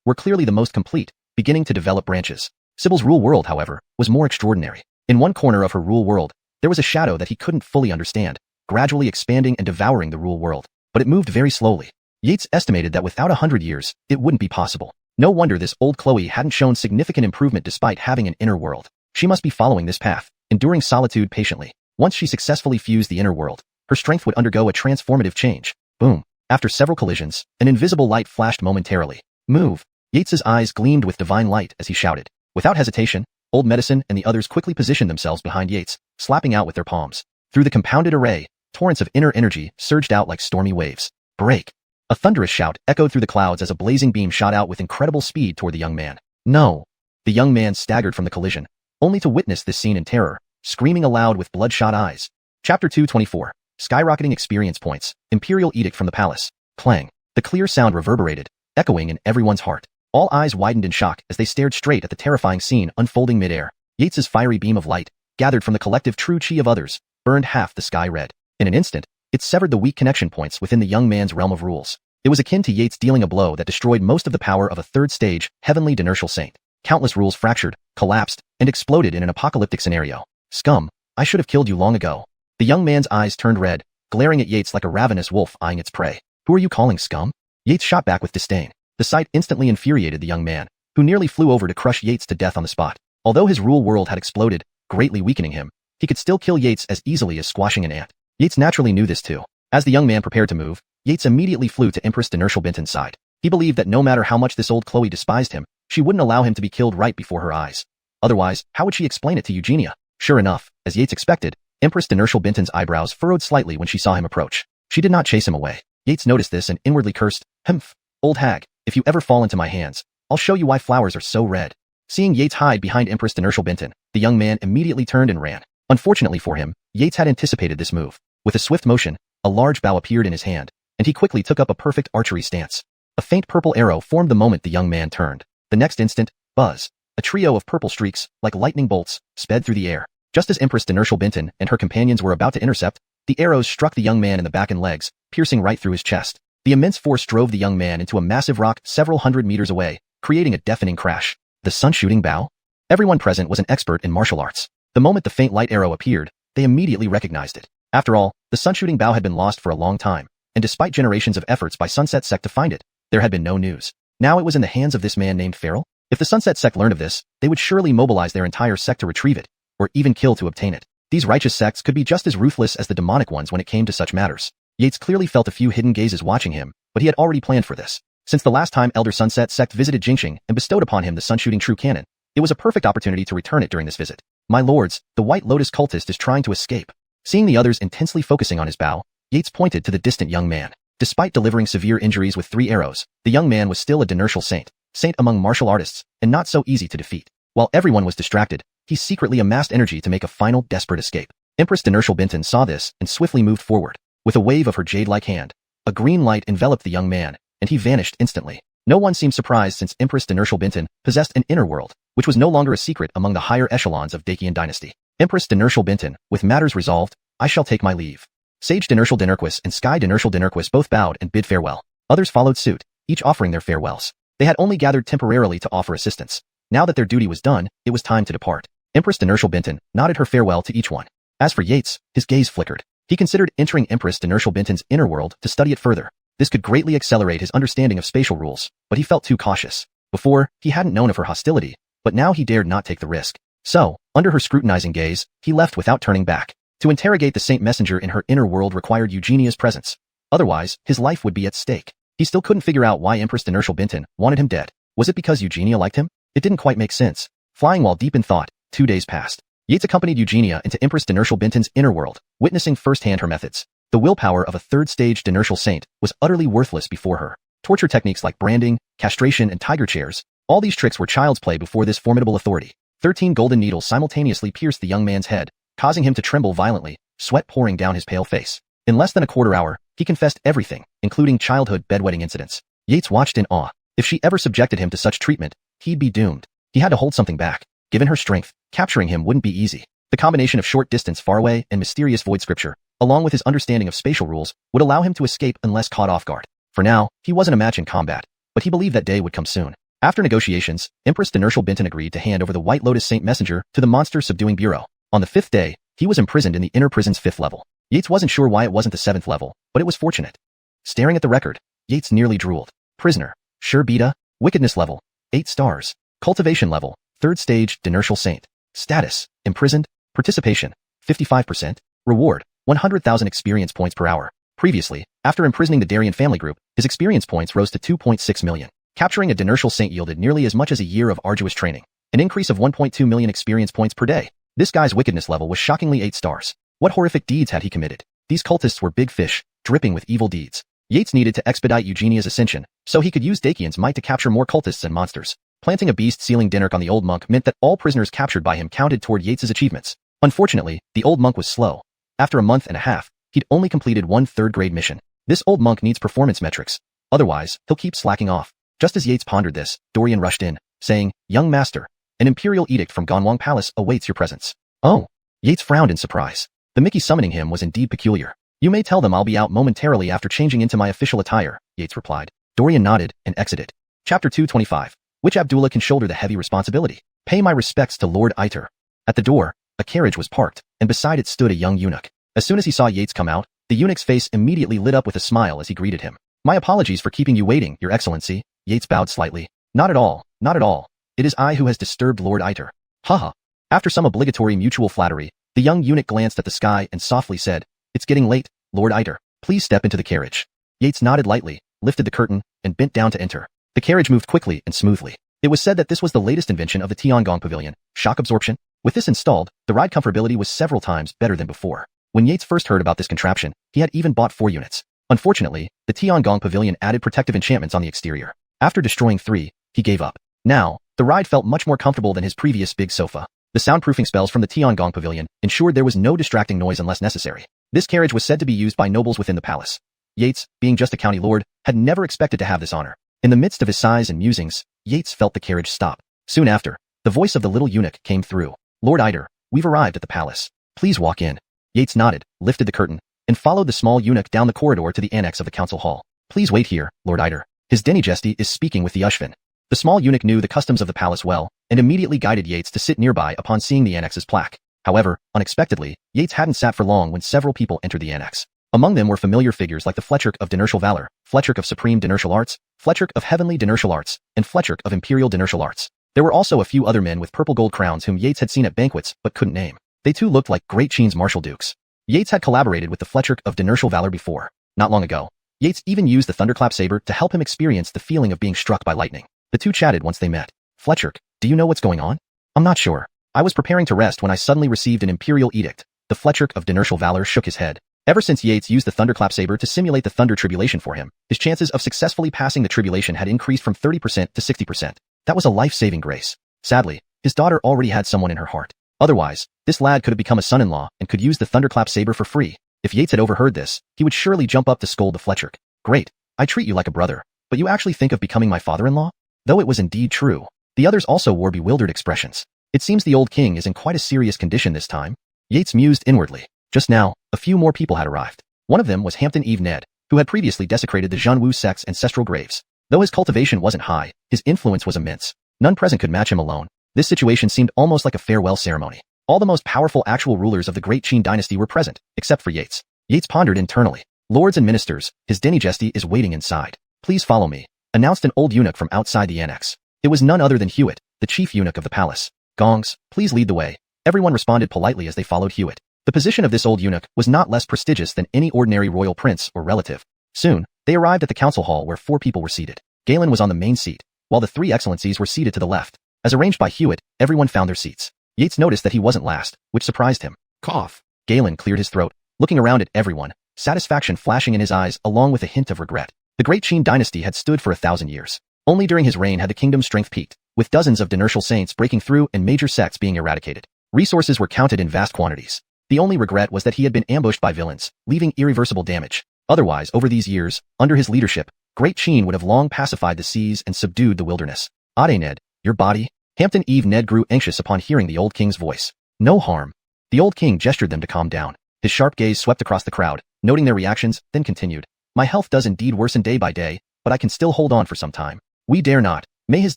were clearly the most complete, beginning to develop branches. Sybil's rule world, however, was more extraordinary. In one corner of her rule world, there was a shadow that he couldn't fully understand, gradually expanding and devouring the rule world. But it moved very slowly. Yates estimated that without 100 years, it wouldn't be possible. No wonder this old Chloe hadn't shown significant improvement despite having an inner world. She must be following this path, enduring solitude patiently. Once she successfully fused the inner world, her strength would undergo a transformative change. Boom. After several collisions, an invisible light flashed momentarily. Move. Yates's eyes gleamed with divine light as he shouted. Without hesitation, Old Medicine and the others quickly positioned themselves behind Yates, slapping out with their palms. Through the compounded array, torrents of inner energy surged out like stormy waves. Break. A thunderous shout echoed through the clouds as a blazing beam shot out with incredible speed toward the young man. No. The young man staggered from the collision, only to witness this scene in terror, screaming aloud with bloodshot eyes. Chapter 224. Skyrocketing experience points. Imperial edict from the palace. Clang. The clear sound reverberated, echoing in everyone's heart. All eyes widened in shock as they stared straight at the terrifying scene unfolding midair. Yates's fiery beam of light, gathered from the collective true chi of others, burned half the sky red. In an instant, it severed the weak connection points within the young man's realm of rules. It was akin to Yates dealing a blow that destroyed most of the power of a third-stage, heavenly Dynasty saint. Countless rules fractured, collapsed, and exploded in an apocalyptic scenario. Scum, I should have killed you long ago. The young man's eyes turned red, glaring at Yates like a ravenous wolf eyeing its prey. Who are you calling scum? Yates shot back with disdain. The sight instantly infuriated the young man, who nearly flew over to crush Yates to death on the spot. Although his rule world had exploded, greatly weakening him, he could still kill Yates as easily as squashing an ant. Yates naturally knew this too. As the young man prepared to move, Yates immediately flew to Empress Dynasty's side. He believed that no matter how much this old Chloe despised him, she wouldn't allow him to be killed right before her eyes. Otherwise, how would she explain it to Eugenia? Sure enough, as Yates expected, Empress Dynasty's eyebrows furrowed slightly when she saw him approach. She did not chase him away. Yates noticed this and inwardly cursed, "Humph, old hag, if you ever fall into my hands, I'll show you why flowers are so red." Seeing Yates hide behind Empress Dynasty, the young man immediately turned and ran. Unfortunately for him, Yates had anticipated this move. With a swift motion, a large bow appeared in his hand, and he quickly took up a perfect archery stance. A faint purple arrow formed the moment the young man turned. The next instant, buzz. A trio of purple streaks, like lightning bolts, sped through the air. Just as Empress Dynasty and her companions were about to intercept, the arrows struck the young man in the back and legs, piercing right through his chest. The immense force drove the young man into a massive rock several hundred meters away, creating a deafening crash. The sun-shooting bow? Everyone present was an expert in martial arts. The moment the faint light arrow appeared, they immediately recognized it. After all, the sun-shooting bow had been lost for a long time, and despite generations of efforts by Sunset Sect to find it, there had been no news. Now it was in the hands of this man named Farrell? If the Sunset Sect learned of this, they would surely mobilize their entire sect to retrieve it, or even kill to obtain it. These righteous sects could be just as ruthless as the demonic ones when it came to such matters. Yates clearly felt a few hidden gazes watching him, but he had already planned for this. Since the last time Elder Sunset Sect visited Jingxing and bestowed upon him the sun-shooting true cannon, it was a perfect opportunity to return it during this visit. My lords, the White Lotus cultist is trying to escape. Seeing the others intensely focusing on his bow, Yates pointed to the distant young man. Despite delivering severe injuries with 3 arrows, the young man was still a Dynasty saint among martial artists, and not so easy to defeat. While everyone was distracted, he secretly amassed energy to make a final desperate escape. Empress Dynasty saw this and swiftly moved forward. With a wave of her jade-like hand, a green light enveloped the young man, and he vanished instantly. No one seemed surprised since Empress Dynasty possessed an inner world, which was no longer a secret among the higher echelons of Qian dynasty. Empress Dynasty, with matters resolved, I shall take my leave. Sage Dynasty and Sky Dynasty both bowed and bid farewell. Others followed suit, each offering their farewells. They had only gathered temporarily to offer assistance. Now that their duty was done, it was time to depart. Empress Dynasty Bintan nodded her farewell to each one. As for Yates, his gaze flickered. He considered entering Empress Dynasty Bintan's inner world to study it further. This could greatly accelerate his understanding of spatial rules, but he felt too cautious. Before, he hadn't known of her hostility, but now he dared not take the risk. So, under her scrutinizing gaze, he left without turning back. To interrogate the Saint Messenger in her inner world required Eugenia's presence. Otherwise, his life would be at stake. He still couldn't figure out why Empress Dynasty Bintan wanted him dead. Was it because Eugenia liked him? It didn't quite make sense. Flying while deep in thought, 2 days passed. Yates accompanied Eugenia into Empress Dynasty Bintan's inner world, witnessing firsthand her methods. The willpower of a third-stage Dynasty saint was utterly worthless before her. Torture techniques like branding, castration, and tiger chairs, all these tricks were child's play before this formidable authority. 13 golden needles simultaneously pierced the young man's head, causing him to tremble violently, sweat pouring down his pale face. In less than a quarter hour, he confessed everything, including childhood bedwetting incidents. Yates watched in awe. If she ever subjected him to such treatment, he'd be doomed. He had to hold something back. Given her strength, capturing him wouldn't be easy. The combination of short distance far away and mysterious void scripture, along with his understanding of spatial rules, would allow him to escape unless caught off guard. For now, he wasn't a match in combat, but he believed that day would come soon. After negotiations, Empress Dynasty Bintan agreed to hand over the White Lotus Saint Messenger to the Monster Subduing Bureau. On the 5th day, he was imprisoned in the inner prison's 5th level. Yates wasn't sure why it wasn't the 7th level, but it was fortunate. Staring at the record, Yates nearly drooled. Prisoner, Sure Beta, Wickedness level, 8 stars. Cultivation level, 3rd stage Dynasty Saint. Status, Imprisoned. Participation, 55%. Reward, 100,000 experience points per hour. Previously, after imprisoning the Darien family group, his experience points rose to 2.6 million. Capturing a Dynasty Saint yielded nearly as much as a year of arduous training, an increase of 1.2 million experience points per day. This guy's wickedness level was shockingly 8 stars. What horrific deeds had he committed? These cultists were big fish, dripping with evil deeds. Yates needed to expedite Eugenia's ascension, so he could use Dakian's might to capture more cultists and monsters. Planting a beast-sealing dinner on the old monk meant that all prisoners captured by him counted toward Yates's achievements. Unfortunately, the old monk was slow. After a month and a half, he'd only completed 1 third-grade mission. This old monk needs performance metrics. Otherwise, he'll keep slacking off. Just as Yates pondered this, Dorian rushed in, saying, "Young master, an imperial edict from Ganwang Palace awaits your presence." Oh! Yates frowned in surprise. The Mickey summoning him was indeed peculiar. "You may tell them I'll be out momentarily after changing into my official attire," Yates replied. Dorian nodded and exited. Chapter 225. Which Abdullah can shoulder the heavy responsibility? Pay my respects to Lord Iter. At the door, a carriage was parked, and beside it stood a young eunuch. As soon as he saw Yates come out, the eunuch's face immediately lit up with a smile as he greeted him. "My apologies for keeping you waiting, Your Excellency." Yates bowed slightly. "Not at all, not at all. It is I who has disturbed Lord Iter." Haha. After some obligatory mutual flattery, the young eunuch glanced at the sky and softly said, "It's getting late, Lord Iter. Please step into the carriage." Yates nodded lightly, lifted the curtain, and bent down to enter. The carriage moved quickly and smoothly. It was said that this was the latest invention of the Tiangong Pavilion, shock absorption. With this installed, the ride comfortability was several times better than before. When Yates first heard about this contraption, he had even bought 4 units. Unfortunately, the Tiangong Pavilion added protective enchantments on the exterior. After destroying 3, he gave up. Now, the ride felt much more comfortable than his previous big sofa. The soundproofing spells from the Tiangong Pavilion ensured there was no distracting noise unless necessary. This carriage was said to be used by nobles within the palace. Yates, being just a county lord, had never expected to have this honor. In the midst of his sighs and musings, Yates felt the carriage stop. Soon after, the voice of the little eunuch came through. "Lord Iter, we've arrived at the palace. Please walk in." Yates nodded, lifted the curtain, and followed the small eunuch down the corridor to the annex of the council hall. "Please wait here, Lord Iter. His Dynasty is speaking with the Ushvin." The small eunuch knew the customs of the palace well, and immediately guided Yates to sit nearby upon seeing the annex's plaque. However, unexpectedly, Yates hadn't sat for long when several people entered the annex. Among them were familiar figures like the Fletcher of Dynasty Valor, Fletcher of Supreme Dynasty Arts, Fletcher of Heavenly Dynasty Arts, and Fletcher of Imperial Dynasty Arts. There were also a few other men with purple gold crowns whom Yates had seen at banquets but couldn't name. They too looked like great Qian's martial dukes. Yates had collaborated with the Fletcher of Dynasty Valor before. Not long ago, Yates even used the thunderclap saber to help him experience the feeling of being struck by lightning. The two chatted once they met. "Fletcher, do you know what's going on?" "I'm not sure. I was preparing to rest when I suddenly received an imperial edict." The Fletcher of Dynasty Valor shook his head. Ever since Yates used the thunderclap saber to simulate the thunder tribulation for him, his chances of successfully passing the tribulation had increased from 30% to 60%. That was a life-saving grace. Sadly, his daughter already had someone in her heart. Otherwise, this lad could have become a son-in-law and could use the thunderclap saber for free. If Yates had overheard this, he would surely jump up to scold the Fletcher. "Great, I treat you like a brother, but you actually think of becoming my father-in-law?" Though it was indeed true, the others also wore bewildered expressions. It seems the old king is in quite a serious condition this time. Yates mused inwardly. Just now, a few more people had arrived. One of them was Hampton Eve Ned, who had previously desecrated the Zhanwu sect's ancestral graves. Though his cultivation wasn't high, his influence was immense. None present could match him alone. This situation seemed almost like a farewell ceremony. All the most powerful actual rulers of the great Qian dynasty were present, except for Yates. Yates pondered internally. Lords and ministers, his Dynasty is waiting inside. Please follow me, announced an old eunuch from outside the annex. It was none other than Hewitt, the chief eunuch of the palace. Gongs, please lead the way. Everyone responded politely as they followed Hewitt. The position of this old eunuch was not less prestigious than any ordinary royal prince or relative. Soon, they arrived at the council hall where 4 people were seated. Galen was on the main seat, while the 3 excellencies were seated to the left. As arranged by Hewitt, everyone found their seats. Yates noticed that he wasn't last, which surprised him. Cough. Galen cleared his throat, looking around at everyone, satisfaction flashing in his eyes along with a hint of regret. The great Qian dynasty had stood for 1,000 years. Only during his reign had the kingdom's strength peaked, with dozens of dynastal saints breaking through and major sects being eradicated. Resources were counted in vast quantities. The only regret was that he had been ambushed by villains, leaving irreversible damage. Otherwise, over these years, under his leadership, Great Qian would have long pacified the seas and subdued the wilderness. Ade Ned, your body? Hampton Eve Ned grew anxious upon hearing the old king's voice. No harm. The old king gestured them to calm down. His sharp gaze swept across the crowd, noting their reactions, then continued. My health does indeed worsen day by day, but I can still hold on for some time. We dare not. May his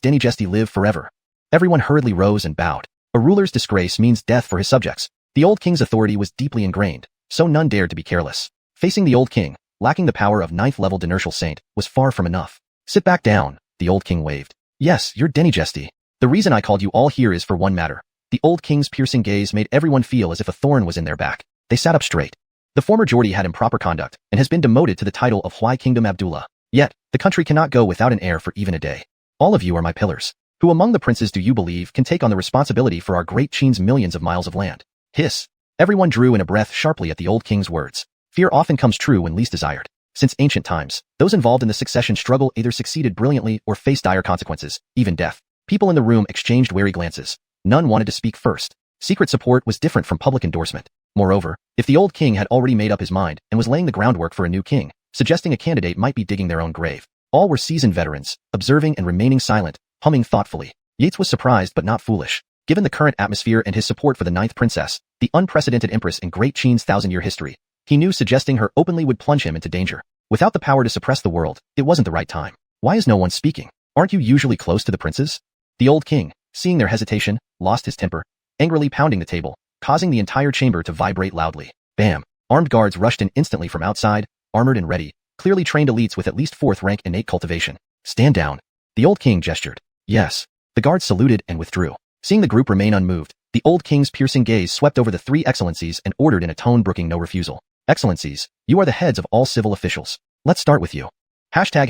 Dynasty live forever. Everyone hurriedly rose and bowed. A ruler's disgrace means death for his subjects. The old king's authority was deeply ingrained, so none dared to be careless. Facing the old king, lacking the power of 9th-level dynastal saint, was far from enough. Sit back down, the old king waved. Yes, your Dynasty. The reason I called you all here is for one matter. The old king's piercing gaze made everyone feel as if a thorn was in their back. They sat up straight. The former Geordie had improper conduct and has been demoted to the title of Hwai Kingdom Abdullah. Yet, the country cannot go without an heir for even a day. All of you are my pillars. Who among the princes do you believe can take on the responsibility for our great Qian's millions of miles of land? Hiss. Everyone drew in a breath sharply at the old king's words. Fear often comes true when least desired. Since ancient times, those involved in the succession struggle either succeeded brilliantly or faced dire consequences, even death. People in the room exchanged wary glances. None wanted to speak first. Secret support was different from public endorsement. Moreover, if the old king had already made up his mind and was laying the groundwork for a new king, suggesting a candidate might be digging their own grave. All were seasoned veterans, observing and remaining silent, humming thoughtfully. Yates was surprised but not foolish. Given the current atmosphere and his support for the 9th princess, the unprecedented empress in Great Qian's 1,000-year history, he knew suggesting her openly would plunge him into danger. Without the power to suppress the world, it wasn't the right time. Why is no one speaking? Aren't you usually close to the princes? The old king, seeing their hesitation, lost his temper, angrily pounding the table, causing the entire chamber to vibrate loudly. Bam! Armed guards rushed in instantly from outside, armored and ready, clearly trained elites with at least 4th rank innate cultivation. Stand down. The old king gestured. Yes. The guards saluted and withdrew. Seeing the group remain unmoved, the old king's piercing gaze swept over the 3 excellencies and ordered in a tone brooking no refusal. Excellencies, you are the heads of all civil officials. Let's start with you. Hashtag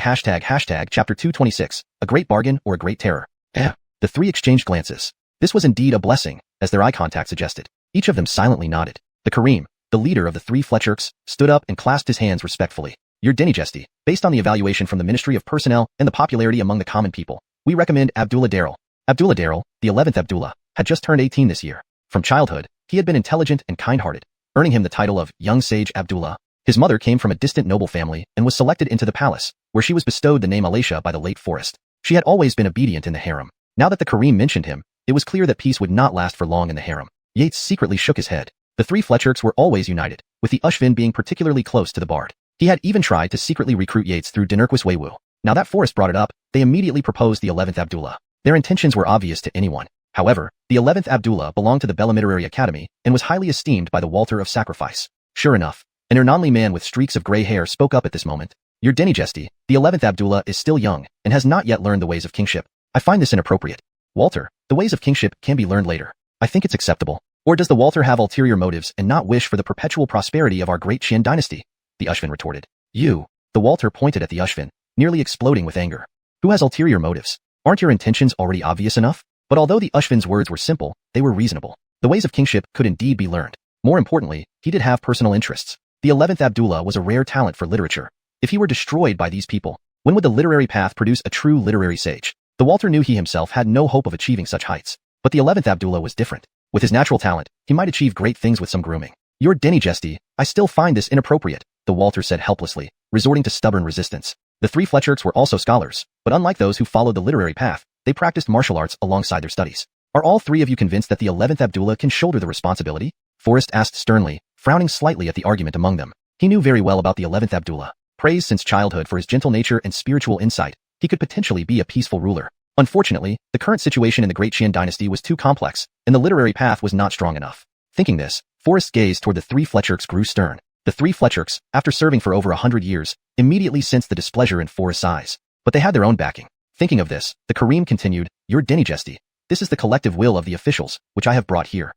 chapter 226, a great bargain or a great terror. The 3 exchanged glances. This was indeed a blessing, as their eye contact suggested. Each of them silently nodded. The Kareem, the leader of the 3 Fletcherks, stood up and clasped his hands respectfully. Your Dynasty, based on the evaluation from the Ministry of Personnel and the popularity among the common people, we recommend Abdullah Darrell. Abdullah Darrell, the 11th Abdullah, had just turned 18 this year. From childhood, he had been intelligent and kind-hearted, earning him the title of Young Sage Abdullah. His mother came from a distant noble family and was selected into the palace, where she was bestowed the name Alaisha by the late Forrest. She had always been obedient in the harem. Now that the Kareem mentioned him, it was clear that peace would not last for long in the harem. Yates secretly shook his head. The 3 Fletcherks were always united, with the Ushvin being particularly close to the Bard. He had even tried to secretly recruit Yates through Dinurquis Weiwu. Now that Forrest brought it up, they immediately proposed the 11th Abdullah. Their intentions were obvious to anyone. However, the 11th Abdullah belonged to the Bellamiterary Academy and was highly esteemed by the Walter of Sacrifice. Sure enough, an Ernonli man with streaks of gray hair spoke up at this moment. Your Dynasty, the 11th Abdullah is still young and has not yet learned the ways of kingship. I find this inappropriate. Walter, the ways of kingship can be learned later. I think it's acceptable. Or does the Walter have ulterior motives and not wish for the perpetual prosperity of our great Qian dynasty? The Ushvin retorted. You. The Walter pointed at the Ushvin, nearly exploding with anger. Who has ulterior motives? Aren't your intentions already obvious enough? But although the Ushvin's words were simple, they were reasonable. The ways of kingship could indeed be learned. More importantly, he did have personal interests. The 11th Abdullah was a rare talent for literature. If he were destroyed by these people, when would the literary path produce a true literary sage? The Walter knew he himself had no hope of achieving such heights. But the 11th Abdullah was different. With his natural talent, he might achieve great things with some grooming. Your Dynasty, I still find this inappropriate, the Walter said helplessly, resorting to stubborn resistance. The 3 Fletcherks were also scholars, but unlike those who followed the literary path, they practiced martial arts alongside their studies. Are all 3 of you convinced that the 11th Abdullah can shoulder the responsibility? Forrest asked sternly, frowning slightly at the argument among them. He knew very well about the 11th Abdullah. Praised since childhood for his gentle nature and spiritual insight, he could potentially be a peaceful ruler. Unfortunately, the current situation in the Great Qian Dynasty was too complex, and the literary path was not strong enough. Thinking this, Forrest's gaze toward the three Fletcherks grew stern. The three Fletcherks, after serving for over 100 years, immediately sensed the displeasure in Forrest's eyes. But they had their own backing. Thinking of this, the Kareem continued, Your Dynasty. This is the collective will of the officials, which I have brought here.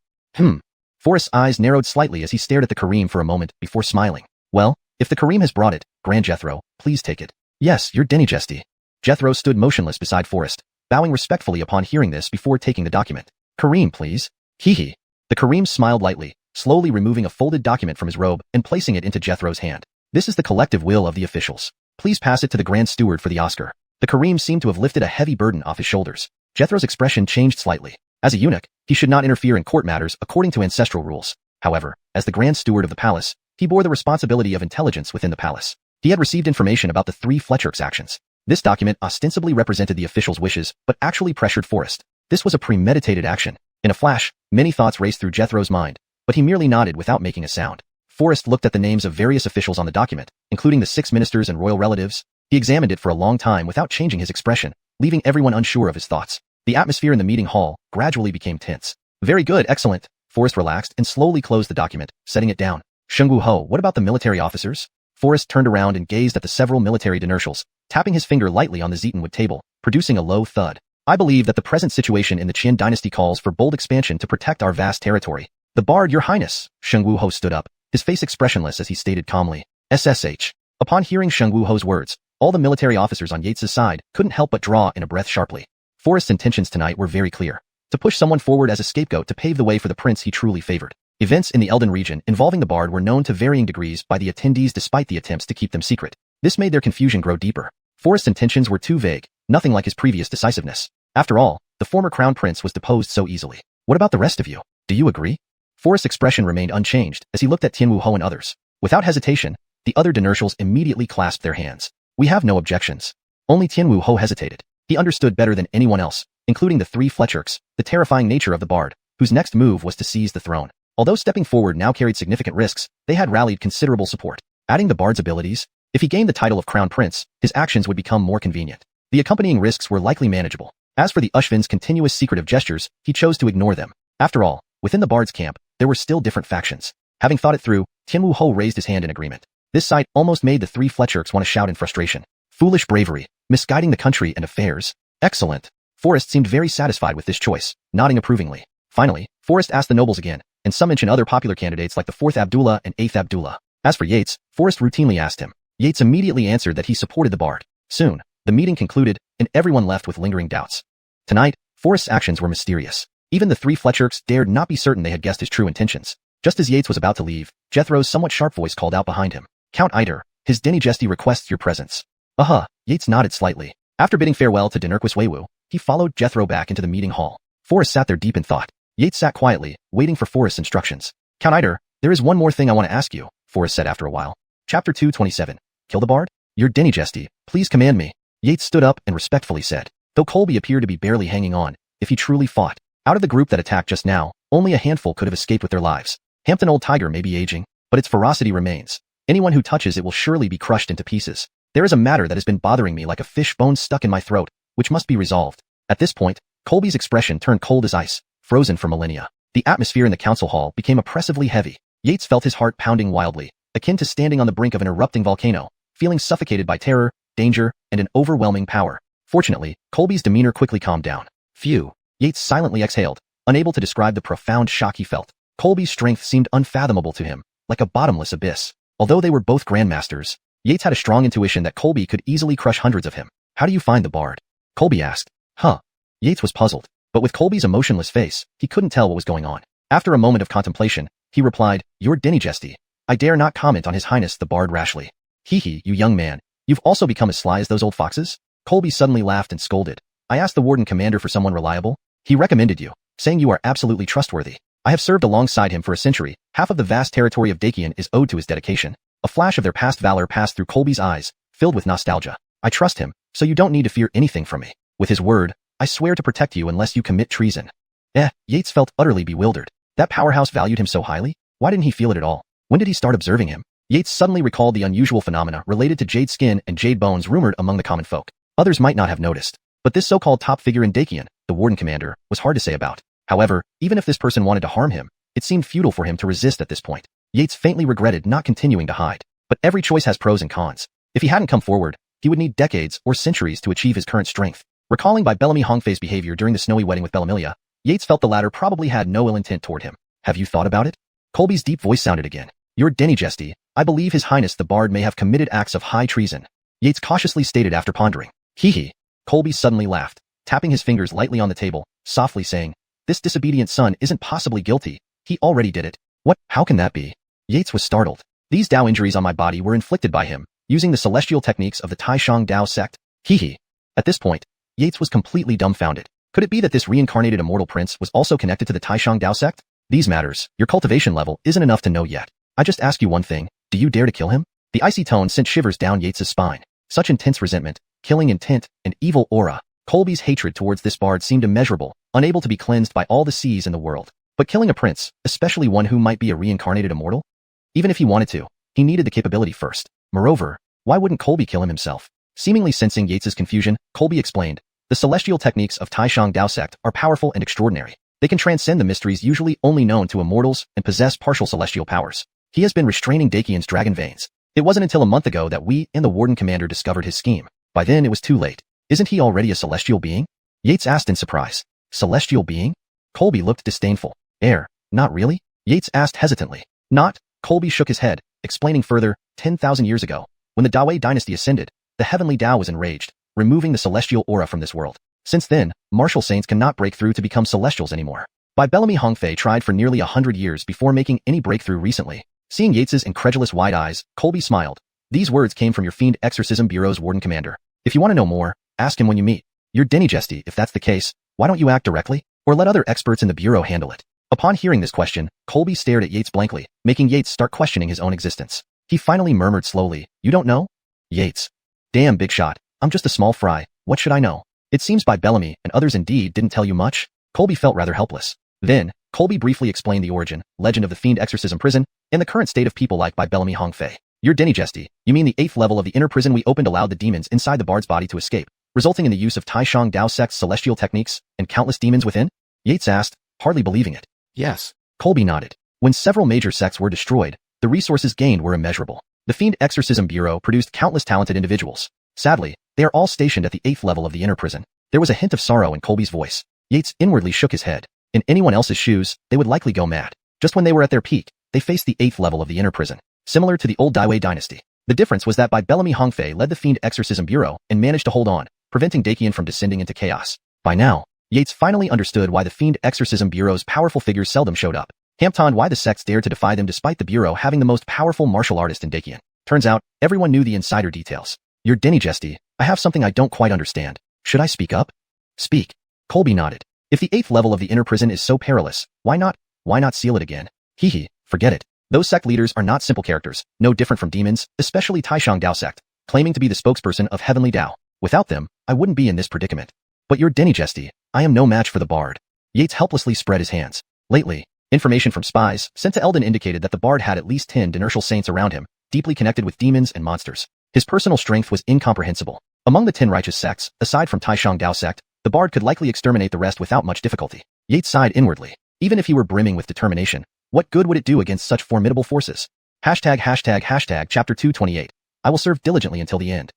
Forrest's eyes narrowed slightly as he stared at the Kareem for a moment before smiling. Well, if the Kareem has brought it, Grand Jethro, please take it. Yes, your Dynasty. Jethro stood motionless beside Forrest, bowing respectfully upon hearing this before taking the document. Kareem, please. Hee. The Kareem smiled lightly, slowly removing a folded document from his robe and placing it into Jethro's hand. This is the collective will of the officials. Please pass it to the Grand Steward for the Oscar. The Kareem seemed to have lifted a heavy burden off his shoulders. Jethro's expression changed slightly. As a eunuch, he should not interfere in court matters according to ancestral rules. However, as the Grand Steward of the palace, he bore the responsibility of intelligence within the palace. He had received information about the three Fletcherks' actions. This document ostensibly represented the officials' wishes, but actually pressured Forrest. This was a premeditated action. In a flash, many thoughts raced through Jethro's mind, but he merely nodded without making a sound. Forrest looked at the names of various officials on the document, including the 6 ministers and royal relatives. He examined it for a long time without changing his expression, leaving everyone unsure of his thoughts. The atmosphere in the meeting hall gradually became tense. Very good, excellent. Forrest relaxed and slowly closed the document, setting it down. Shengwu Ho, what about the military officers? Forrest turned around and gazed at the several military dinertials, tapping his finger lightly on the zetenwood table, producing a low thud. I believe that the present situation in the Qian dynasty calls for bold expansion to protect our vast territory. The Bard, your highness. Shengwu Ho stood up, his face expressionless as he stated calmly. SSH. Upon hearing Shengwu Ho's words, all the military officers on Yates's side couldn't help but draw in a breath sharply. Forrest's intentions tonight were very clear. To push someone forward as a scapegoat to pave the way for the prince he truly favored. Events in the Elden region involving the Bard were known to varying degrees by the attendees despite the attempts to keep them secret. This made their confusion grow deeper. Forrest's intentions were too vague, nothing like his previous decisiveness. After all, the former crown prince was deposed so easily. What about the rest of you? Do you agree? Forrest's expression remained unchanged as he looked at Tianwu Ho and others. Without hesitation, the other dinertials immediately clasped their hands. We have no objections. Only Tianwu Ho hesitated. He understood better than anyone else, including the three Fletcherks, the terrifying nature of the Bard, whose next move was to seize the throne. Although stepping forward now carried significant risks, they had rallied considerable support. Adding the Bard's abilities, if he gained the title of Crown Prince, his actions would become more convenient. The accompanying risks were likely manageable. As for the Ushvin's continuous secretive gestures, he chose to ignore them. After all, within the Bard's camp, there were still different factions. Having thought it through, Tianwu Ho raised his hand in agreement. This sight almost made the three Fletcherks want to shout in frustration. Foolish bravery, misguiding the country and affairs. Excellent. Forrest seemed very satisfied with this choice, nodding approvingly. Finally, Forrest asked the nobles again, and some mentioned other popular candidates like the 4th Abdullah and 8th Abdullah. As for Yates, Forrest routinely asked him. Yates immediately answered that he supported the Bard. Soon, the meeting concluded, and everyone left with lingering doubts. Tonight, Forrest's actions were mysterious. Even the three Fletcherks dared not be certain they had guessed his true intentions. Just as Yates was about to leave, Jethro's somewhat sharp voice called out behind him. Count Iter, his Dynasty requests your presence. Yates nodded slightly. After bidding farewell to Dinurquis Weiwu, he followed Jethro back into the meeting hall. Forrest sat there deep in thought. Yates sat quietly, waiting for Forrest's instructions. Count Iter, there is one more thing I want to ask you, Forrest said after a while. Chapter 227. Kill the Bard? Your Dynasty, please command me. Yates stood up and respectfully said. Though Colby appeared to be barely hanging on, if he truly fought. Out of the group that attacked just now, only a handful could have escaped with their lives. Hampton Old Tiger may be aging, but its ferocity remains. Anyone who touches it will surely be crushed into pieces. There is a matter that has been bothering me like a fish bone stuck in my throat, which must be resolved. At this point, Colby's expression turned cold as ice, frozen for millennia. The atmosphere in the council hall became oppressively heavy. Yates felt his heart pounding wildly, akin to standing on the brink of an erupting volcano, feeling suffocated by terror, danger, and an overwhelming power. Fortunately, Colby's demeanor quickly calmed down. Phew. Yates silently exhaled, unable to describe the profound shock he felt. Colby's strength seemed unfathomable to him, like a bottomless abyss. Although they were both grandmasters, Yates had a strong intuition that Colby could easily crush hundreds of him. How do you find the Bard? Colby asked. Yates was puzzled, but with Colby's emotionless face, he couldn't tell what was going on. After a moment of contemplation, he replied, Your Dynasty. I dare not comment on His Highness the Bard rashly. Hee, you young man. You've also become as sly as those old foxes? Colby suddenly laughed and scolded. I asked the Warden Commander for someone reliable. He recommended you, saying you are absolutely trustworthy. I have served alongside him for a century. Half of the vast territory of Qian is owed to his dedication. A flash of their past valor passed through Colby's eyes, filled with nostalgia. I trust him, so you don't need to fear anything from me. With his word, I swear to protect you unless you commit treason. Yates felt utterly bewildered. That powerhouse valued him so highly? Why didn't he feel it at all? When did he start observing him? Yates suddenly recalled the unusual phenomena related to jade skin and jade bones rumored among the common folk. Others might not have noticed, But this so-called top figure in Qian, the warden commander, was hard to say about. However, even if this person wanted to harm him, it seemed futile for him to resist at this point. Yates faintly regretted not continuing to hide. But every choice has pros and cons. If he hadn't come forward, he would need decades or centuries to achieve his current strength. Recalling by Bellamy Hongfei's behavior during the snowy wedding with Bellamilia, Yates felt the latter probably had no ill intent toward him. Have you thought about it? Colby's deep voice sounded again. Your Dynasty, I believe His Highness the Bard may have committed acts of high treason. Yates cautiously stated after pondering. Hee. Colby suddenly laughed, tapping his fingers lightly on the table, softly saying, this disobedient son isn't possibly guilty. He already did it. What? How can that be? Yates was startled. These Dao injuries on my body were inflicted by him, using the celestial techniques of the Taishang Dao sect. Hee. At this point, Yates was completely dumbfounded. Could it be that this reincarnated immortal prince was also connected to the Taishang Dao sect? These matters, your cultivation level isn't enough to know yet. I just ask you one thing, do you dare to kill him? The icy tone sent shivers down Yates's spine. Such intense resentment, killing intent, and evil aura. Colby's hatred towards this bard seemed immeasurable, unable to be cleansed by all the seas in the world. But killing a prince, especially one who might be a reincarnated immortal? Even if he wanted to, he needed the capability first. Moreover, why wouldn't Colby kill him himself? Seemingly sensing Yates's confusion, Colby explained, the celestial techniques of Taishang Dao sect are powerful and extraordinary. They can transcend the mysteries usually only known to immortals and possess partial celestial powers. He has been restraining Qian's dragon veins. It wasn't until a month ago that we and the warden commander discovered his scheme. By then it was too late. Isn't he already a celestial being? Yates asked in surprise. Celestial being? Colby looked disdainful. Not really? Yates asked hesitantly. Not? Colby shook his head, explaining further, 10,000 years ago, when the Dawei dynasty ascended, the heavenly Dao was enraged, removing the celestial aura from this world. Since then, martial saints cannot break through to become celestials anymore. By Bellamy Hongfei tried for nearly 100 years before making any breakthrough recently. Seeing Yates's incredulous wide eyes, Colby smiled. These words came from your Fiend Exorcism Bureau's warden commander. If you want to know more, ask him when you meet. Your Dynasty, if that's the case, why don't you act directly? Or let other experts in the Bureau handle it? Upon hearing this question, Colby stared at Yates blankly, making Yates start questioning his own existence. He finally murmured slowly, you don't know? Yates. Damn, big shot. I'm just a small fry. What should I know? It seems by Bellamy and others indeed didn't tell you much. Colby felt rather helpless. Then, Colby briefly explained the origin, legend of the Fiend Exorcism prison, and the current state of people like by Bellamy Hongfei. Your Dynasty, you mean the 8th level of the inner prison we opened allowed the demons inside the bard's body to escape, resulting in the use of Taishang Dao sect's celestial techniques and countless demons within? Yates asked, hardly believing it. Yes. Colby nodded. When several major sects were destroyed, the resources gained were immeasurable. The Fiend Exorcism Bureau produced countless talented individuals. Sadly, they are all stationed at the 8th level of the inner prison. There was a hint of sorrow in Colby's voice. Yates inwardly shook his head. In anyone else's shoes, they would likely go mad. Just when they were at their peak, they faced the 8th level of the inner prison, similar to the old Dawei dynasty. The difference was that by Bellamy Hongfei led the Fiend Exorcism Bureau and managed to hold on, preventing Qian from descending into chaos. By now, Yates finally understood why the Fiend Exorcism Bureau's powerful figures seldom showed up. Hampton why the sects dared to defy them despite the Bureau having the most powerful martial artist in Qian. Turns out, everyone knew the insider details. Your Dynasty, I have something I don't quite understand. Should I speak up? Speak. Colby nodded. If the 8th level of the inner prison is so perilous, why not seal it again? Forget it. Those sect leaders are not simple characters, no different from demons, especially Taishang Dao sect, claiming to be the spokesperson of heavenly Dao. Without them, I wouldn't be in this predicament. But your Dynasty, I am no match for the bard. Yates helplessly spread his hands. Lately, information from spies sent to Eldon indicated that the bard had at least 10 inertial saints around him, deeply connected with demons and monsters. His personal strength was incomprehensible. Among the 10 righteous sects, aside from Taishang Dao sect, the bard could likely exterminate the rest without much difficulty. Yates sighed inwardly. Even if he were brimming with determination, what good would it do against such formidable forces? Chapter 228. I will serve diligently until the end.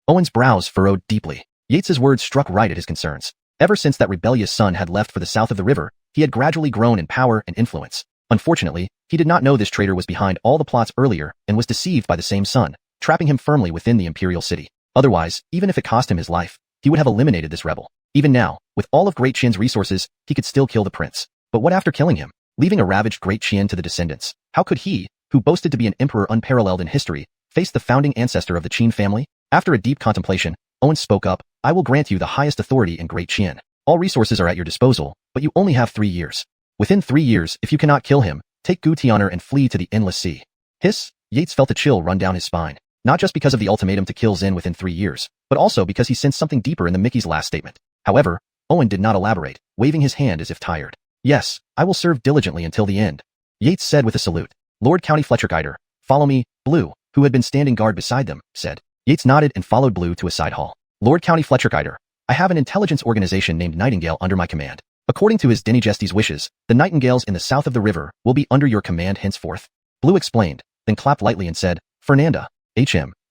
Owen's brows furrowed deeply. Yates's words struck right at his concerns. Ever since that rebellious son had left for the south of the river, he had gradually grown in power and influence. Unfortunately, he did not know this traitor was behind all the plots earlier and was deceived by the same son, trapping him firmly within the imperial city. Otherwise, even if it cost him his life, he would have eliminated this rebel. Even now, with all of Great Qian's resources, he could still kill the prince. But what after killing him? Leaving a ravaged Great Qian to the descendants? How could he, who boasted to be an emperor unparalleled in history, face the founding ancestor of the Qian family? After a deep contemplation, Owen spoke up, I will grant you the highest authority in Great Qian. All resources are at your disposal, but you only have 3 years. Within 3 years, if you cannot kill him, take Gu Tian'er and flee to the Endless Sea. Hiss! Yates felt a chill run down his spine. Not just because of the ultimatum to kill Xin within 3 years, but also because he sensed something deeper in the Mickey's last statement. However, Owen did not elaborate, waving his hand as if tired. Yes, I will serve diligently until the end. Yates said with a salute. Lord County Fletcher Guider, follow me. Blue, who had been standing guard beside them, said. Yates nodded and followed Blue to a side hall. Lord County Fletcher Guider, I have an intelligence organization named Nightingale under my command. According to his Dynasty's wishes, the nightingales in the south of the river will be under your command henceforth. Blue explained, then clapped lightly and said, Fernanda,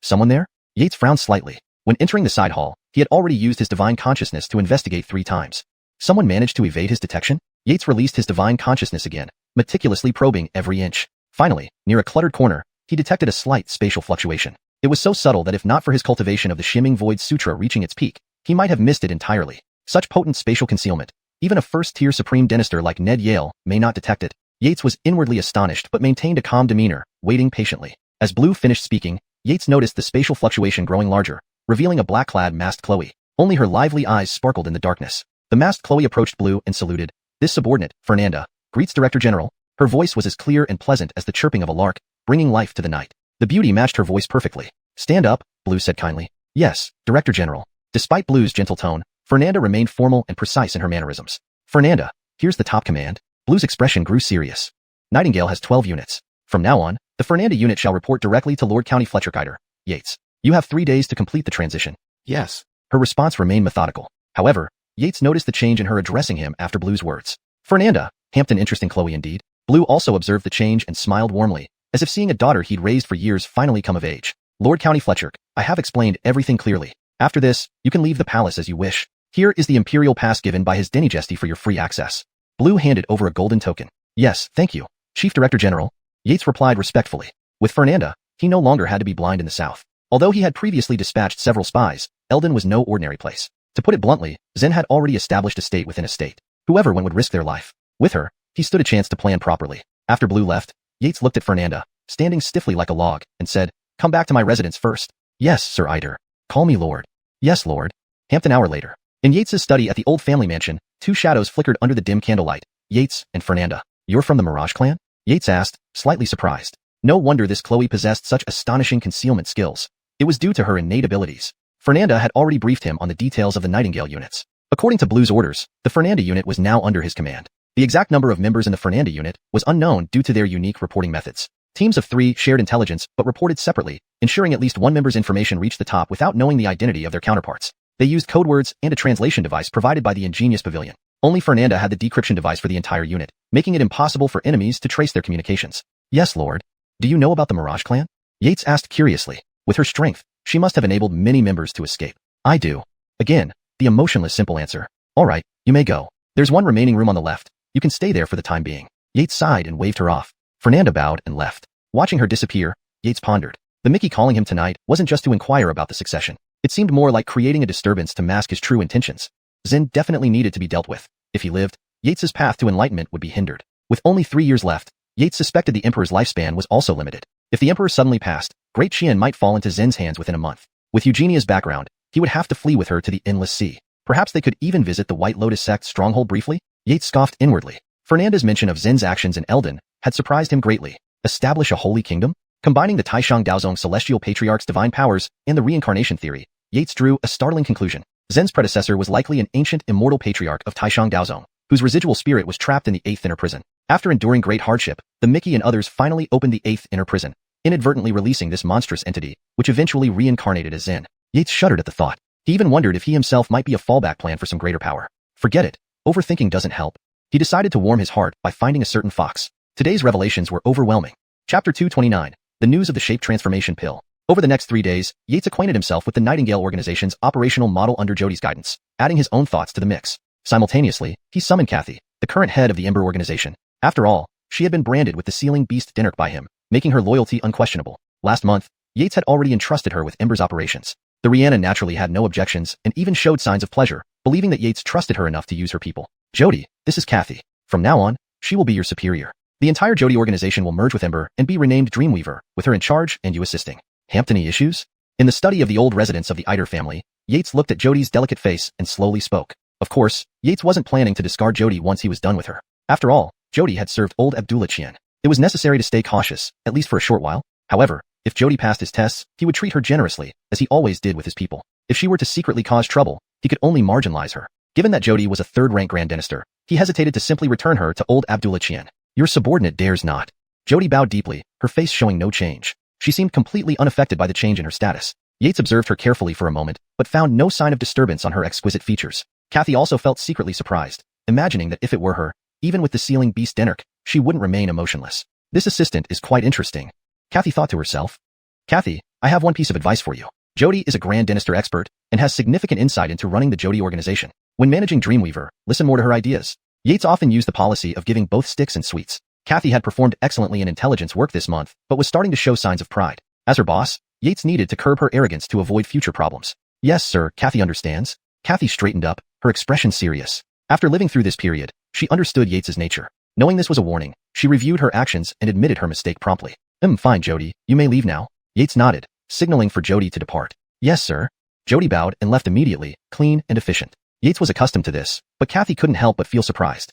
someone there? Yates frowned slightly. When entering the side hall, he had already used his divine consciousness to investigate 3 times. Someone managed to evade his detection? Yates released his divine consciousness again, meticulously probing every inch. Finally, near a cluttered corner, he detected a slight spatial fluctuation. It was so subtle that if not for his cultivation of the Shimming Void Sutra reaching its peak, he might have missed it entirely. Such potent spatial concealment, even a first-tier supreme dynastor like Ned Yale may not detect it. Yates was inwardly astonished but maintained a calm demeanor, waiting patiently. As Blue finished speaking, Yates noticed the spatial fluctuation growing larger, revealing a black-clad masked Chloe. Only her lively eyes sparkled in the darkness. The masked Chloe approached Blue and saluted. This subordinate, Fernanda, greets Director General. Her voice was as clear and pleasant as the chirping of a lark, bringing life to the night. The beauty matched her voice perfectly. Stand up, Blue said kindly. Yes, Director General. Despite Blue's gentle tone, Fernanda remained formal and precise in her mannerisms. Fernanda, here's the top command. Blue's expression grew serious. Nightingale has 12 units. From now on, the Fernanda unit shall report directly to Lord County Fletcher Guider. Yates, you have 3 days to complete the transition. Yes. Her response remained methodical. However, Yates noticed the change in her addressing him after Blue's words. Fernanda, Hampton interesting Chloe indeed. Blue also observed the change and smiled warmly, as if seeing a daughter he'd raised for years finally come of age. Lord County Fletcher, I have explained everything clearly. After this, you can leave the palace as you wish. Here is the Imperial Pass given by his Dynasty for your free access. Blue handed over a golden token. Yes, thank you, Chief Director General. Yates replied respectfully. With Fernanda, he no longer had to be blind in the south. Although he had previously dispatched several spies, Eldon was no ordinary place. To put it bluntly, Zen had already established a state within a state. Whoever went would risk their life. With her, he stood a chance to plan properly. After Blue left, Yates looked at Fernanda, standing stiffly like a log, and said, Come back to my residence first. Yes, Sir Eider. Call me Lord. Yes, Lord. Hampton hour later. In Yates's study at the old family mansion, 2 shadows flickered under the dim candlelight. Yates and Fernanda. You're from the Mirage clan? Yates asked, slightly surprised. No wonder this Chloe possessed such astonishing concealment skills. It was due to her innate abilities. Fernanda had already briefed him on the details of the Nightingale units. According to Blue's orders, the Fernanda unit was now under his command. The exact number of members in the Fernanda unit was unknown due to their unique reporting methods. Teams of 3 shared intelligence but reported separately, ensuring at least one member's information reached the top without knowing the identity of their counterparts. They used code words and a translation device provided by the ingenious pavilion. Only Fernanda had the decryption device for the entire unit, making it impossible for enemies to trace their communications. Yes, Lord. Do you know about the Mirage clan? Yates asked curiously. With her strength, she must have enabled many members to escape. I do. Again, the emotionless simple answer. All right, you may go. There's one remaining room on the left. You can stay there for the time being. Yates sighed and waved her off. Fernanda bowed and left. Watching her disappear, Yates pondered. The Mickey calling him tonight wasn't just to inquire about the succession. It seemed more like creating a disturbance to mask his true intentions. Zen definitely needed to be dealt with. If he lived, Yates's path to enlightenment would be hindered. With only 3 years left, Yates suspected the Emperor's lifespan was also limited. If the Emperor suddenly passed, Great Qian might fall into Zen's hands within a month. With Eugenia's background, he would have to flee with her to the Endless Sea. Perhaps they could even visit the White Lotus sect's stronghold briefly? Yates scoffed inwardly. Fernanda's mention of Zen's actions in Eldon had surprised him greatly. Establish a holy kingdom? Combining the Taishang Daozong celestial patriarch's divine powers and the reincarnation theory, Yates drew a startling conclusion. Zen's predecessor was likely an ancient immortal patriarch of Taishang Daozong, whose residual spirit was trapped in the 8th inner prison. After enduring great hardship, the Mickey and others finally opened the 8th inner prison, inadvertently releasing this monstrous entity, which eventually reincarnated as Zen. Yates shuddered at the thought. He even wondered if he himself might be a fallback plan for some greater power. Forget it. Overthinking doesn't help. He decided to warm his heart by finding a certain fox. Today's revelations were overwhelming. Chapter 229. The news of the shape transformation pill. Over the next 3 days, Yates acquainted himself with the Nightingale organization's operational model under Jody's guidance, adding his own thoughts to the mix. Simultaneously, he summoned Kathy, the current head of the Ember organization. After all, she had been branded with the sealing beast Dinnerk by him, making her loyalty unquestionable. Last month, Yates had already entrusted her with Ember's operations. The Rihanna naturally had no objections and even showed signs of pleasure, believing that Yates trusted her enough to use her people. Jody, this is Kathy. From now on, she will be your superior. The entire Jody organization will merge with Ember and be renamed Dreamweaver, with her in charge and you assisting. Hamptony issues? In the study of the old residents of the Eider family, Yates looked at Jody's delicate face and slowly spoke. Of course, Yates wasn't planning to discard Jody once he was done with her. After all, Jody had served old Abdullah Qian. It was necessary to stay cautious, at least for a short while. However, if Jody passed his tests, he would treat her generously, as he always did with his people. If she were to secretly cause trouble, he could only marginalize her. Given that Jody was a third-rank Grand Dynastor, he hesitated to simply return her to old Abdullah Qian. Your subordinate dares not. Jody bowed deeply, her face showing no change. She seemed completely unaffected by the change in her status. Yates observed her carefully for a moment, but found no sign of disturbance on her exquisite features. Kathy also felt secretly surprised, imagining that if it were her, even with the ceiling beast Dennerk, she wouldn't remain emotionless. This assistant is quite interesting, Kathy thought to herself. Kathy, I have one piece of advice for you. Jody is a Grand Dynasty expert and has significant insight into running the Jody organization. When managing Dreamweaver, listen more to her ideas. Yates often used the policy of giving both sticks and sweets. Kathy had performed excellently in intelligence work this month, but was starting to show signs of pride. As her boss, Yates needed to curb her arrogance to avoid future problems. Yes, sir, Kathy understands. Kathy straightened up, her expression serious. After living through this period, she understood Yates's nature. Knowing this was a warning, she reviewed her actions and admitted her mistake promptly. Fine, Jody, you may leave now. Yates nodded, signaling for Jody to depart. Yes, sir. Jody bowed and left immediately, clean and efficient. Yates was accustomed to this, but Kathy couldn't help but feel surprised.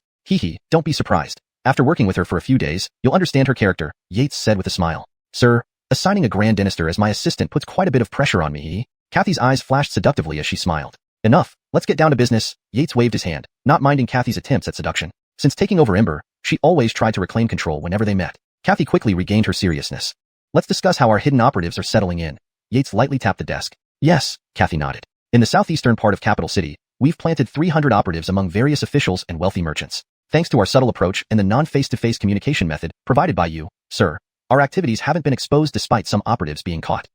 Don't be surprised. After working with her for a few days, you'll understand her character, Yates said with a smile. Sir, assigning a Grand Dynasty as my assistant puts quite a bit of pressure on me. Kathy's eyes flashed seductively as she smiled. Enough, let's get down to business. Yates waved his hand, not minding Kathy's attempts at seduction. Since taking over Ember, she always tried to reclaim control whenever they met. Kathy quickly regained her seriousness. Let's discuss how our hidden operatives are settling in. Yates lightly tapped the desk. Yes, Kathy nodded. In the southeastern part of Capital City, we've planted 300 operatives among various officials and wealthy merchants. Thanks to our subtle approach and the non-face-to-face communication method provided by you, sir, our activities haven't been exposed despite some operatives being caught.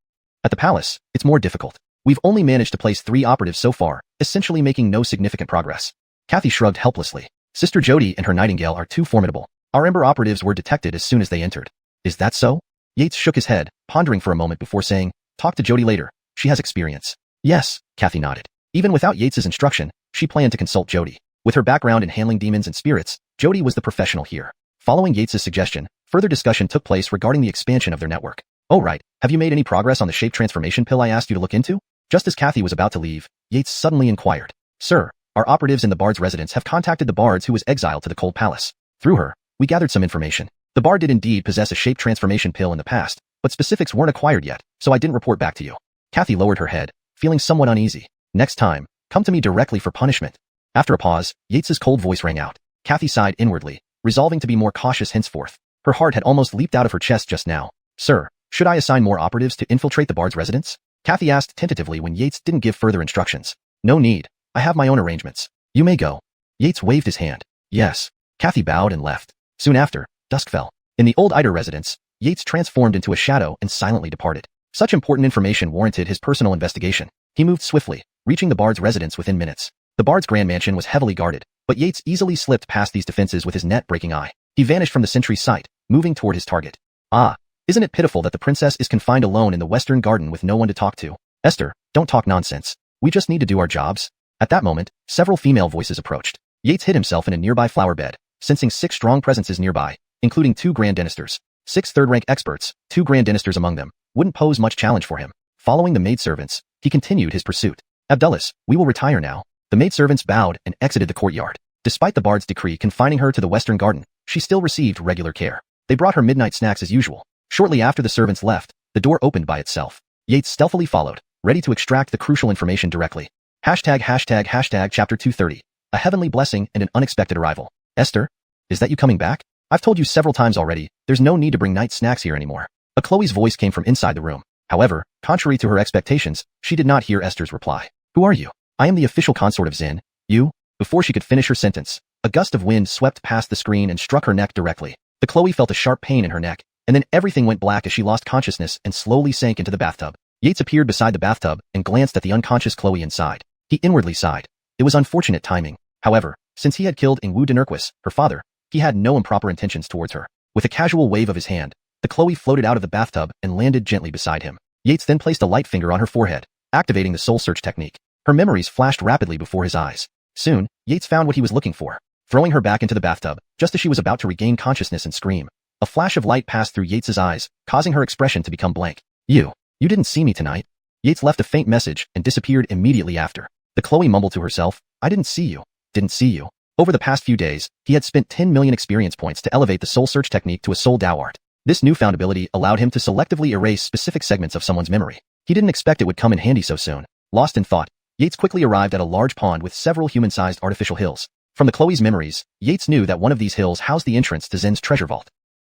At the palace, it's more difficult. We've only managed to place 3 operatives so far, essentially making no significant progress. Kathy shrugged helplessly. Sister Jody and her Nightingale are too formidable. Our Ember operatives were detected as soon as they entered. Is that so? Yates shook his head, pondering for a moment before saying, talk to Jody later. She has experience. Yes, Kathy nodded. Even without Yates's instruction, she planned to consult Jody. With her background in handling demons and spirits, Jody was the professional here. Following Yates's suggestion, further discussion took place regarding the expansion of their network. Oh right, have you made any progress on the shape transformation pill I asked you to look into? Just as Kathy was about to leave, Yates suddenly inquired. Sir, our operatives in the Bard's residence have contacted the Bard who was exiled to the Cold Palace. Through her, we gathered some information. The Bard did indeed possess a shape transformation pill in the past, but specifics weren't acquired yet, so I didn't report back to you. Kathy lowered her head, feeling somewhat uneasy. Next time, come to me directly for punishment. After a pause, Yates's cold voice rang out. Kathy sighed inwardly, resolving to be more cautious henceforth. Her heart had almost leaped out of her chest just now. Sir, should I assign more operatives to infiltrate the Bard's residence? Kathy asked tentatively when Yates didn't give further instructions. No need. I have my own arrangements. You may go. Yates waved his hand. Yes. Kathy bowed and left. Soon after, dusk fell. In the old Eider residence, Yates transformed into a shadow and silently departed. Such important information warranted his personal investigation. He moved swiftly, reaching the Bard's residence within minutes. The Bard's grand mansion was heavily guarded, but Yates easily slipped past these defenses with his net-breaking eye. He vanished from the sentry's sight, moving toward his target. Ah, isn't it pitiful that the princess is confined alone in the western garden with no one to talk to? Esther, don't talk nonsense. We just need to do our jobs. At that moment, several female voices approached. Yates hid himself in a nearby flower bed, sensing 6 strong presences nearby, including 2 Grand Dynasters. 6 third-rank experts, 2 Grand Dynasters among them, wouldn't pose much challenge for him. Following the maidservants, he continued his pursuit. Abdullah, we will retire now. The maidservants bowed and exited the courtyard. Despite the Bard's decree confining her to the western garden, she still received regular care. They brought her midnight snacks as usual. Shortly after the servants left, the door opened by itself. Yates stealthily followed, ready to extract the crucial information directly. Chapter 230. A heavenly blessing and an unexpected arrival. Esther? Is that you coming back? I've told you several times already, there's no need to bring night snacks here anymore. A Chloe's voice came from inside the room. However, contrary to her expectations, she did not hear Esther's reply. Who are you? I am the official consort of Zin. You? Before she could finish her sentence, a gust of wind swept past the screen and struck her neck directly. The Chloe felt a sharp pain in her neck, and then everything went black as she lost consciousness and slowly sank into the bathtub. Yates appeared beside the bathtub and glanced at the unconscious Chloe inside. He inwardly sighed. It was unfortunate timing. However, since he had killed Ingwu Denurquis, her father, he had no improper intentions towards her. With a casual wave of his hand, the Chloe floated out of the bathtub and landed gently beside him. Yates then placed a light finger on her forehead, activating the soul search technique. Her memories flashed rapidly before his eyes. Soon, Yates found what he was looking for. Throwing her back into the bathtub, just as she was about to regain consciousness and scream, a flash of light passed through Yates's eyes, causing her expression to become blank. You didn't see me tonight. Yates left a faint message and disappeared immediately after. The Chloe mumbled to herself, I didn't see you. Didn't see you. Over the past few days, he had spent 10 million experience points to elevate the soul search technique to a soul Dao art. This newfound ability allowed him to selectively erase specific segments of someone's memory. He didn't expect it would come in handy so soon. Lost in thought, Yates quickly arrived at a large pond with several human-sized artificial hills. From the Chloe's memories, Yates knew that one of these hills housed the entrance to Zen's treasure vault.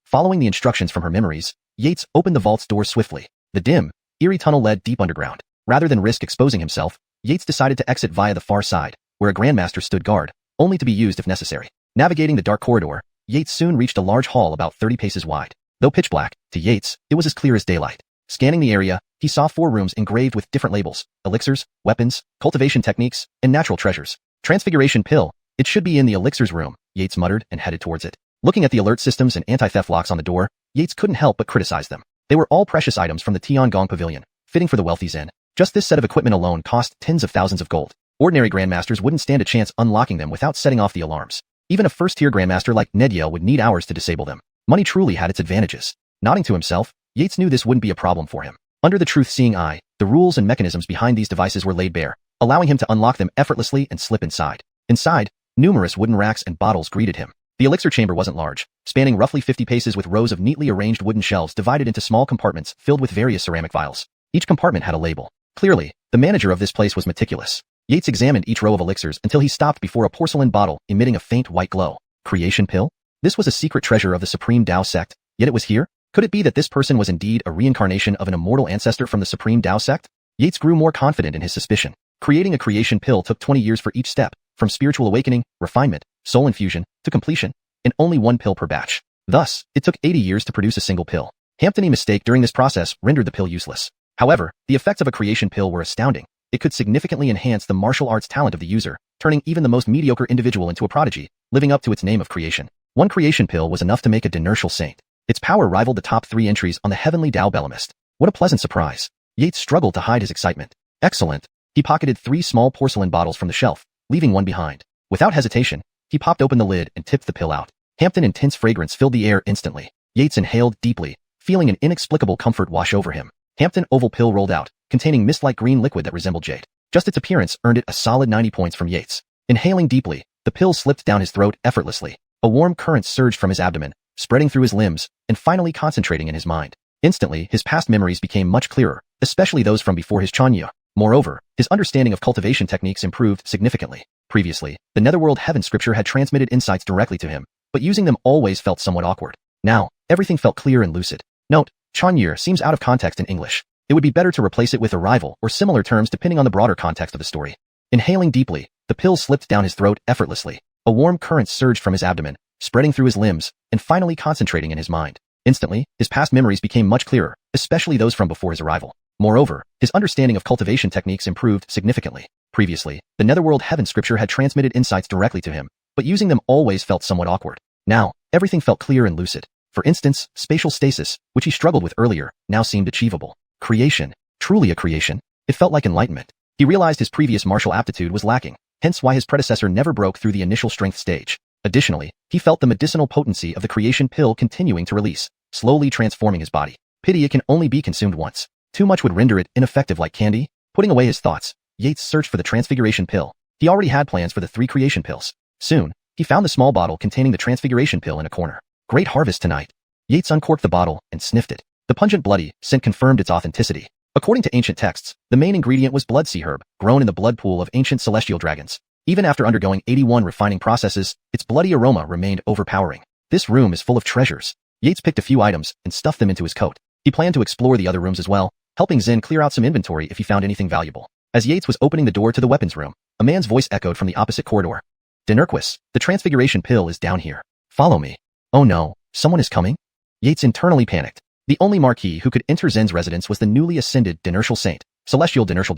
Following the instructions from her memories, Yates opened the vault's door swiftly. The dim, eerie tunnel led deep underground. Rather than risk exposing himself, Yates decided to exit via the far side, where a grandmaster stood guard, only to be used if necessary. Navigating the dark corridor, Yates soon reached a large hall about 30 paces wide. Though pitch black, to Yates, it was as clear as daylight. Scanning the area, he saw 4 rooms engraved with different labels: elixirs, weapons, cultivation techniques, and natural treasures. Transfiguration pill. It should be in the elixirs room, Yates muttered and headed towards it. Looking at the alert systems and anti-theft locks on the door, Yates couldn't help but criticize them. They were all precious items from the Tiangong Pavilion, fitting for the wealthy's inn. Just this set of equipment alone cost tens of thousands of gold. Ordinary grandmasters wouldn't stand a chance unlocking them without setting off the alarms. Even a first-tier grandmaster like Nediel would need hours to disable them. Money truly had its advantages. Nodding to himself, Yates knew this wouldn't be a problem for him. Under the truth-seeing eye, the rules and mechanisms behind these devices were laid bare, allowing him to unlock them effortlessly and slip inside. Inside, numerous wooden racks and bottles greeted him. The elixir chamber wasn't large, spanning roughly 50 paces with rows of neatly arranged wooden shelves divided into small compartments filled with various ceramic vials. Each compartment had a label. Clearly, the manager of this place was meticulous. Yates examined each row of elixirs until he stopped before a porcelain bottle emitting a faint white glow. Creation pill? This was a secret treasure of the Supreme Dao sect, yet it was here? Could it be that this person was indeed a reincarnation of an immortal ancestor from the Supreme Dao sect? Yates grew more confident in his suspicion. Creating a creation pill took 20 years for each step, from spiritual awakening, refinement, soul infusion, to completion, and only 1 pill per batch. Thus, it took 80 years to produce a single pill. Hampton's mistake during this process rendered the pill useless. However, the effects of a creation pill were astounding. It could significantly enhance the martial arts talent of the user, turning even the most mediocre individual into a prodigy, living up to its name of creation. 1 creation pill was enough to make a Dynasty saint. Its power rivaled the top 3 entries on the Heavenly Dao Bellamist. What a pleasant surprise. Yates struggled to hide his excitement. Excellent. He pocketed 3 small porcelain bottles from the shelf, leaving one behind. Without hesitation, he popped open the lid and tipped the pill out. Hampton's intense fragrance filled the air instantly. Yates inhaled deeply, feeling an inexplicable comfort wash over him. Hampton's oval pill rolled out, containing mist-like green liquid that resembled jade. Just its appearance earned it a solid 90 points from Yates. Inhaling deeply, the pill slipped down his throat effortlessly. A warm current surged from his abdomen, spreading through his limbs, and finally concentrating in his mind. Instantly, his past memories became much clearer, especially those from before his Xianxia. Moreover, his understanding of cultivation techniques improved significantly. Previously, the Netherworld Heaven scripture had transmitted insights directly to him, but using them always felt somewhat awkward. Now, everything felt clear and lucid. Note, Xianxia seems out of context in English. It would be better to replace it with arrival or similar terms depending on the broader context of the story. Inhaling deeply, the pill slipped down his throat effortlessly. A warm current surged from his abdomen, spreading through his limbs, and finally concentrating in his mind. Instantly, his past memories became much clearer, especially those from before his arrival. Moreover, his understanding of cultivation techniques improved significantly. Previously, the Netherworld Heaven scripture had transmitted insights directly to him, but using them always felt somewhat awkward. Now, everything felt clear and lucid. For instance, spatial stasis, which he struggled with earlier, now seemed achievable. Creation. Truly a creation. It felt like enlightenment. He realized his previous martial aptitude was lacking, hence why his predecessor never broke through the initial strength stage. Additionally, he felt the medicinal potency of the creation pill continuing to release, slowly transforming his body. Pity it can only be consumed once. Too much would render it ineffective like candy. Putting away his thoughts, Yates searched for the transfiguration pill. He already had plans for the 3 creation pills. Soon, he found the small bottle containing the transfiguration pill in a corner. Great harvest tonight. Yates uncorked the bottle and sniffed it. The pungent bloody scent confirmed its authenticity. According to ancient texts, the main ingredient was blood sea herb, grown in the blood pool of ancient celestial dragons. Even after undergoing 81 refining processes, its bloody aroma remained overpowering. This room is full of treasures. Yates picked a few items and stuffed them into his coat. He planned to explore the other rooms as well, helping Zen clear out some inventory if he found anything valuable. As Yates was opening the door to the weapons room, a man's voice echoed from the opposite corridor. Dynasty, the transfiguration pill is down here. Follow me. Oh no, someone is coming? Yates internally panicked. The only marquis who could enter Zen's residence was the newly ascended Dynasty Saint, Celestial Dynasty.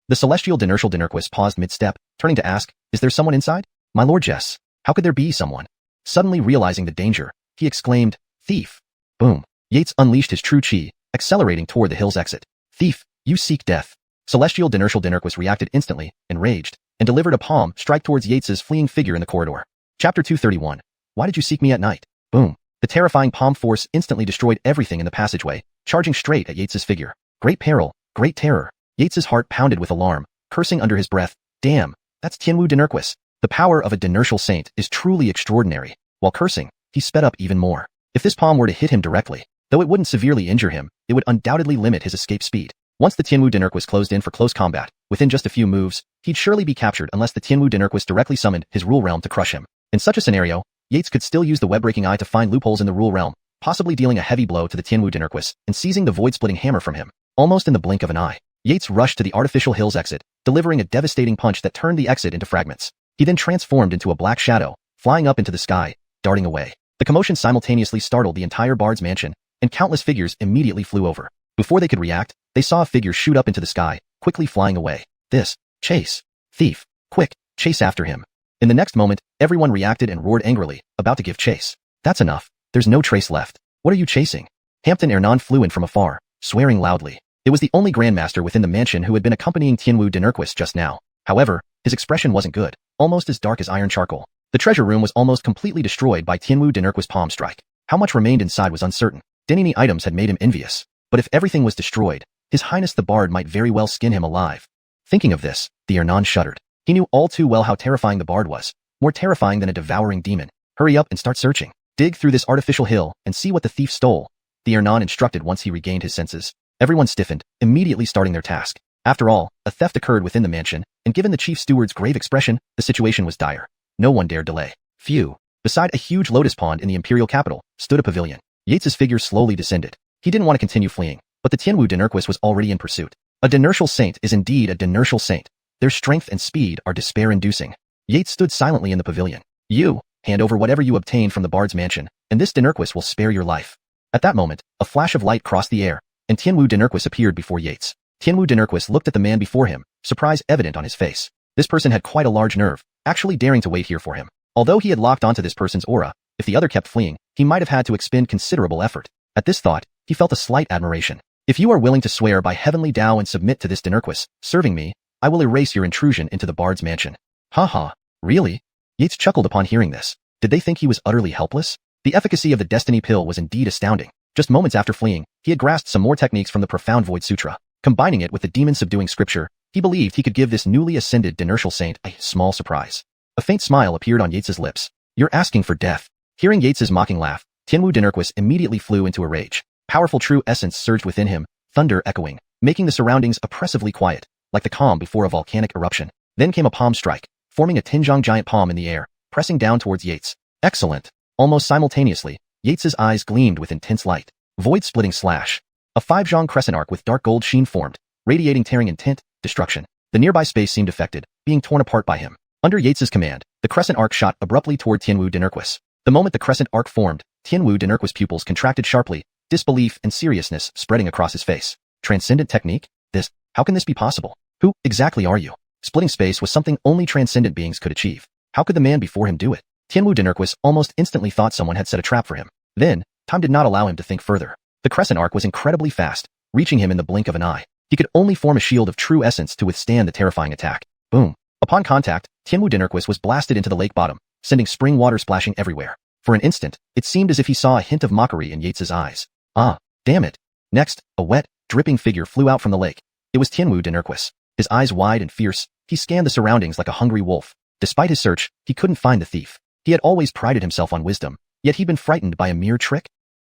The Celestial Dynasty paused mid-step, turning to ask, is there someone inside? My lord, yes. How could there be someone? Suddenly realizing the danger, he exclaimed, thief. Boom. Yates unleashed his true chi, accelerating toward the hill's exit. Thief, you seek death. Celestial Dynasty reacted instantly, enraged, and delivered a palm strike towards Yates's fleeing figure in the corridor. Chapter 231. Why did you seek me at night? Boom. The terrifying palm force instantly destroyed everything in the passageway, charging straight at Yates's figure. Great peril, great terror. Yates's heart pounded with alarm, cursing under his breath. Damn, that's Tianwu Dynasty. The power of a Dynasty saint is truly extraordinary. While cursing, he sped up even more. If this palm were to hit him directly, though it wouldn't severely injure him, it would undoubtedly limit his escape speed. Once the Tianwu Dynasty closed in for close combat, within just a few moves, he'd surely be captured unless the Tianwu Dynasty directly summoned his rule realm to crush him. In such a scenario, Yates could still use the web-breaking eye to find loopholes in the rule realm, possibly dealing a heavy blow to the Tianwu Dynasty and seizing the void-splitting hammer from him. almost in the blink of an eye. Yates rushed to the artificial hill's exit, delivering a devastating punch that turned the exit into fragments. He then transformed into a black shadow, flying up into the sky, darting away. The commotion simultaneously startled the entire bard's mansion, and countless figures immediately flew over. Before they could react, they saw a figure shoot up into the sky, quickly flying away. This, chase. Thief. Quick, chase after him. In the next moment, everyone reacted and roared angrily, about to give chase. That's enough. There's no trace left. What are you chasing? Hampton Ernan flew in from afar, swearing loudly. It was the only grandmaster within the mansion who had been accompanying Tianwu Dinurquist just now. However, his expression wasn't good, almost as dark as iron charcoal. The treasure room was almost completely destroyed by Tianwu Dinurquist's palm strike. How much remained inside was uncertain. Denini items had made him envious. But if everything was destroyed, His Highness the Bard might very well skin him alive. Thinking of this, the Ernan shuddered. He knew all too well how terrifying the Bard was, more terrifying than a devouring demon. Hurry up and start searching. Dig through this artificial hill and see what the thief stole, the Ernan instructed once he regained his senses. Everyone stiffened, immediately starting their task. After all, a theft occurred within the mansion, and given the chief steward's grave expression, the situation was dire. No one dared delay. Phew. Beside a huge lotus pond in the imperial capital, stood a pavilion. Yates's figure slowly descended. He didn't want to continue fleeing, but the Tianwu Dinurquist was already in pursuit. A dinertial saint is indeed a dinertial saint. Their strength and speed are despair-inducing. Yates stood silently in the pavilion. You, hand over whatever you obtained from the Bard's mansion, and this Dinurquist will spare your life. At that moment, a flash of light crossed the air, and Tianwu Dinurquist appeared before Yates. Tianwu Dinurquist looked at the man before him, surprise evident on his face. This person had quite a large nerve, actually daring to wait here for him. Although he had locked onto this person's aura, if the other kept fleeing, he might have had to expend considerable effort. At this thought, he felt a slight admiration. If you are willing to swear by heavenly Tao and submit to this Dinurquist, serving me, I will erase your intrusion into the Bard's mansion. Ha, really? Yates chuckled upon hearing this. Did they think he was utterly helpless? The efficacy of the Destiny Pill was indeed astounding. Just moments after fleeing, he had grasped some more techniques from the Profound Void Sutra. Combining it with the demon-subduing scripture, he believed he could give this newly ascended dinertial saint a small surprise. A faint smile appeared on Yates's lips. You're asking for death. Hearing Yates's mocking laugh, Tianwu Dinurquist immediately flew into a rage. Powerful true essence surged within him, thunder echoing, making the surroundings oppressively quiet, like the calm before a volcanic eruption. Then came a palm strike, forming a Tinjong giant palm in the air, pressing down towards Yates. Excellent. Almost simultaneously, Yates's eyes gleamed with intense light. Void-splitting slash. A 5-zhong crescent arc with dark gold sheen formed, radiating tearing intent, destruction. The nearby space seemed affected, being torn apart by him. Under Yates's command, the crescent arc shot abruptly toward Tianwu Dinurquist. The moment the crescent arc formed, Tianwu Dinurquist's pupils contracted sharply, disbelief and seriousness spreading across his face. Transcendent technique? This? How can this be possible? Who exactly are you? Splitting space was something only transcendent beings could achieve. How could the man before him do it? Tianwu Dinurquist almost instantly thought someone had set a trap for him. Then, time did not allow him to think further. The crescent arc was incredibly fast, reaching him in the blink of an eye. He could only form a shield of true essence to withstand the terrifying attack. Boom. Upon contact, Tianwu Dinurquist was blasted into the lake bottom, sending spring water splashing everywhere. For an instant, it seemed as if he saw a hint of mockery in Yates's eyes. Ah, damn it. Next, a wet, dripping figure flew out from the lake. It was Tianwu Dinurquist. His eyes wide and fierce, he scanned the surroundings like a hungry wolf. Despite his search, he couldn't find the thief. He had always prided himself on wisdom, yet he'd been frightened by a mere trick.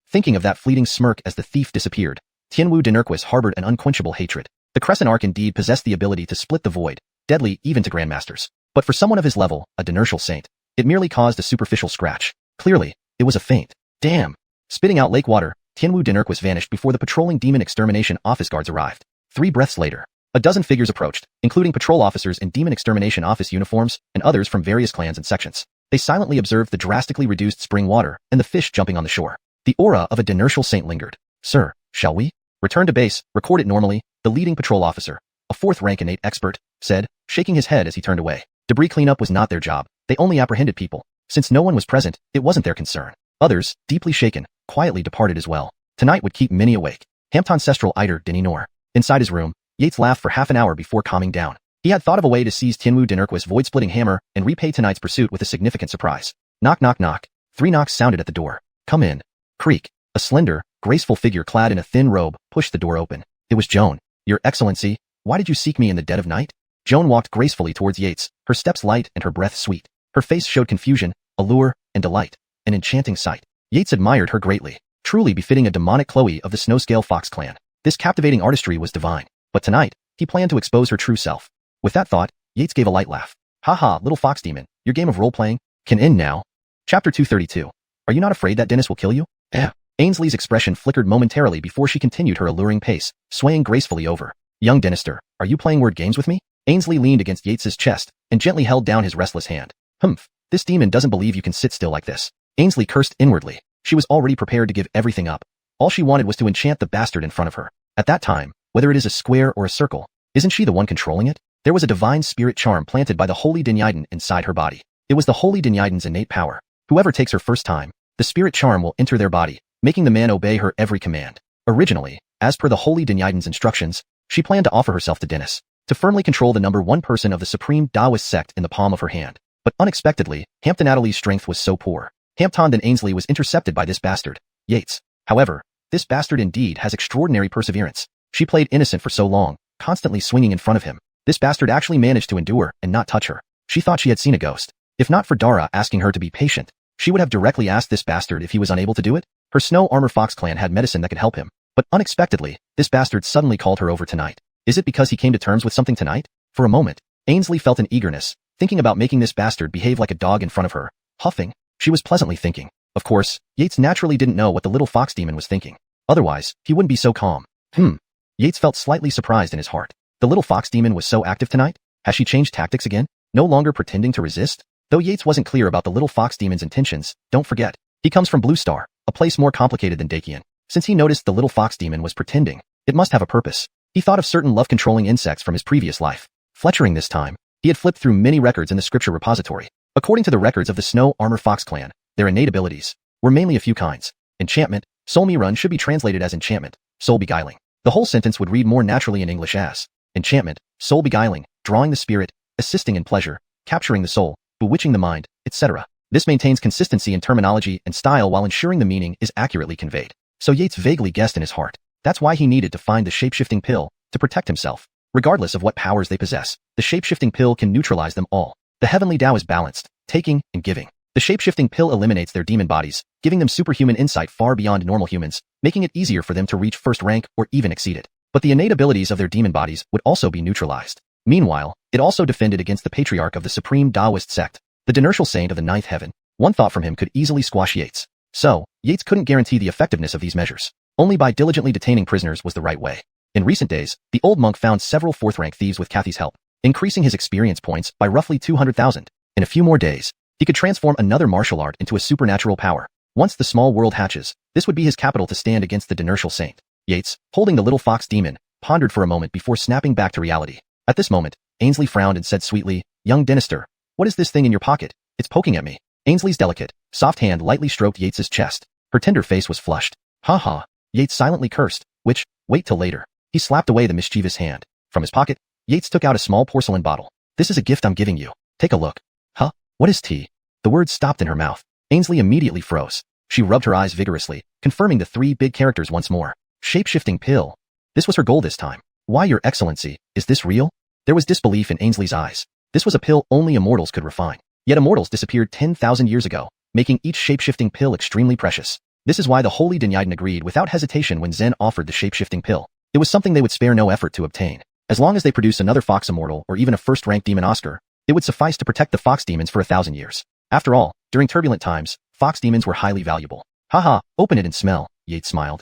Thinking of that fleeting smirk as the thief disappeared, Tianwu Dinurquist harbored an unquenchable hatred. The crescent arc indeed possessed the ability to split the void, deadly even to grandmasters. But for someone of his level, a dinertial saint, it merely caused a superficial scratch. Clearly, it was a feint. Damn. Spitting out lake water, Tianwu Dinurquist vanished before the patrolling demon extermination office guards arrived. 3 breaths later, a dozen figures approached, including patrol officers in demon extermination office uniforms and others from various clans and sections. They silently observed the drastically reduced spring water and the fish jumping on the shore. The aura of a dinertial saint lingered. Sir, shall we? Return to base, record it normally, the leading patrol officer, a 4th rank innate expert, said, shaking his head as he turned away. Debris cleanup was not their job. They only apprehended people. Since no one was present, it wasn't their concern. Others, deeply shaken, quietly departed as well. Tonight would keep many awake. Hampton Ancestral Iter Dinor. Inside his room, Yates laughed for half an hour before calming down. He had thought of a way to seize Tianwu Dinurquist's void-splitting hammer and repay tonight's pursuit with a significant surprise. Knock knock knock. 3 knocks sounded at the door. Come in. Creak. A slender, graceful figure clad in a thin robe pushed the door open. It was Joan. Your Excellency, why did you seek me in the dead of night? Joan walked gracefully towards Yates, her steps light and her breath sweet. Her face showed confusion, allure, and delight. An enchanting sight. Yates admired her greatly, truly befitting a demonic Chloe of the Snowscale Fox clan. This captivating artistry was divine. But tonight, he planned to expose her true self. With that thought, Yates gave a light laugh. Haha, little fox demon, your game of role-playing can end now. Chapter 232. Are you not afraid that Dennis will kill you? Ainsley's expression flickered momentarily before she continued her alluring pace, swaying gracefully over. Young Dynasty, are you playing word games with me? Ainsley leaned against Yates's chest and gently held down his restless hand. Humph, this demon doesn't believe you can sit still like this. Ainsley cursed inwardly. She was already prepared to give everything up. All she wanted was to enchant the bastard in front of her. At that time, whether it is a square or a circle, isn't she the one controlling it? There was a divine spirit charm planted by the Holy Dynasty inside her body. It was the Holy Dynasty's innate power. Whoever takes her first time, the spirit charm will enter their body, making the man obey her every command. Originally, as per the Holy Dynasty's instructions, she planned to offer herself to Dynasty, to firmly control the number one person of the supreme Taoist sect in the palm of her hand. But unexpectedly, Hampton Attlee's strength was so poor. Hampton and Ainsley was intercepted by this bastard, Yates. However, this bastard indeed has extraordinary perseverance. She played innocent for so long, constantly swinging in front of him. This bastard actually managed to endure and not touch her. She thought she had seen a ghost. If not for Dara asking her to be patient, she would have directly asked this bastard if he was unable to do it. Her Snow Armor Fox clan had medicine that could help him. But unexpectedly, this bastard suddenly called her over tonight. Is it because he came to terms with something tonight? For a moment, Ainsley felt an eagerness, thinking about making this bastard behave like a dog in front of her. Huffing, she was pleasantly thinking. Of course, Yates naturally didn't know what the little fox demon was thinking. Otherwise, he wouldn't be so calm. Yates felt slightly surprised in his heart. The little fox demon was so active tonight? Has she changed tactics again? No longer pretending to resist? Though Yates wasn't clear about the little fox demon's intentions, don't forget, he comes from Blue Star, a place more complicated than Qian. Since he noticed the little fox demon was pretending, it must have a purpose. He thought of certain love-controlling insects from his previous life. Fletchering this time, he had flipped through many records in the scripture repository. According to the records of the Snow Armor Fox clan, their innate abilities were mainly a few kinds. Enchantment, soul mirun should be translated as enchantment, soul beguiling. The whole sentence would read more naturally in English as enchantment, soul beguiling, drawing the spirit, assisting in pleasure, capturing the soul, bewitching the mind, etc. This maintains consistency in terminology and style while ensuring the meaning is accurately conveyed. So Yates vaguely guessed in his heart. That's why he needed to find the shape-shifting pill to protect himself. Regardless of what powers they possess, the shape-shifting pill can neutralize them all. The heavenly Tao is balanced, taking and giving. The shape-shifting pill eliminates their demon bodies, giving them superhuman insight far beyond normal humans, making it easier for them to reach first rank or even exceed it. But the innate abilities of their demon bodies would also be neutralized. Meanwhile, it also defended against the patriarch of the supreme Taoist sect, the Dynasty saint of the ninth heaven. One thought from him could easily squash Yates. So, Yates couldn't guarantee the effectiveness of these measures. Only by diligently detaining prisoners was the right way. In recent days, the old monk found several fourth-rank thieves with Kathy's help, increasing his experience points by roughly 200,000. In a few more days, he could transform another martial art into a supernatural power. Once the small world hatches, this would be his capital to stand against the Dynasty saint. Yates, holding the little fox demon, pondered for a moment before snapping back to reality. At this moment, Ainsley frowned and said sweetly, "Young Dynasty, what is this thing in your pocket? It's poking at me." Ainsley's delicate, soft hand lightly stroked Yates's chest. Her tender face was flushed. "Ha ha." Yates silently cursed, which, wait till later. He slapped away the mischievous hand. From his pocket, Yates took out a small porcelain bottle. "This is a gift I'm giving you. Take a look." "Huh? What is tea?" The words stopped in her mouth. Ainsley immediately froze. She rubbed her eyes vigorously, confirming the three big characters once more. Shape-shifting pill. This was her goal this time. "Why, Your Excellency, is this real?" There was disbelief in Ainsley's eyes. This was a pill only immortals could refine. Yet immortals disappeared 10,000 years ago, making each shape-shifting pill extremely precious. This is why the Holy Dynasty agreed without hesitation when Zen offered the shape-shifting pill. It was something they would spare no effort to obtain. As long as they produce another fox immortal or even a first-rank demon Oscar, it would suffice to protect the fox demons for 1,000 years. After all, during turbulent times, fox demons were highly valuable. "Haha, open it and smell," Yates smiled.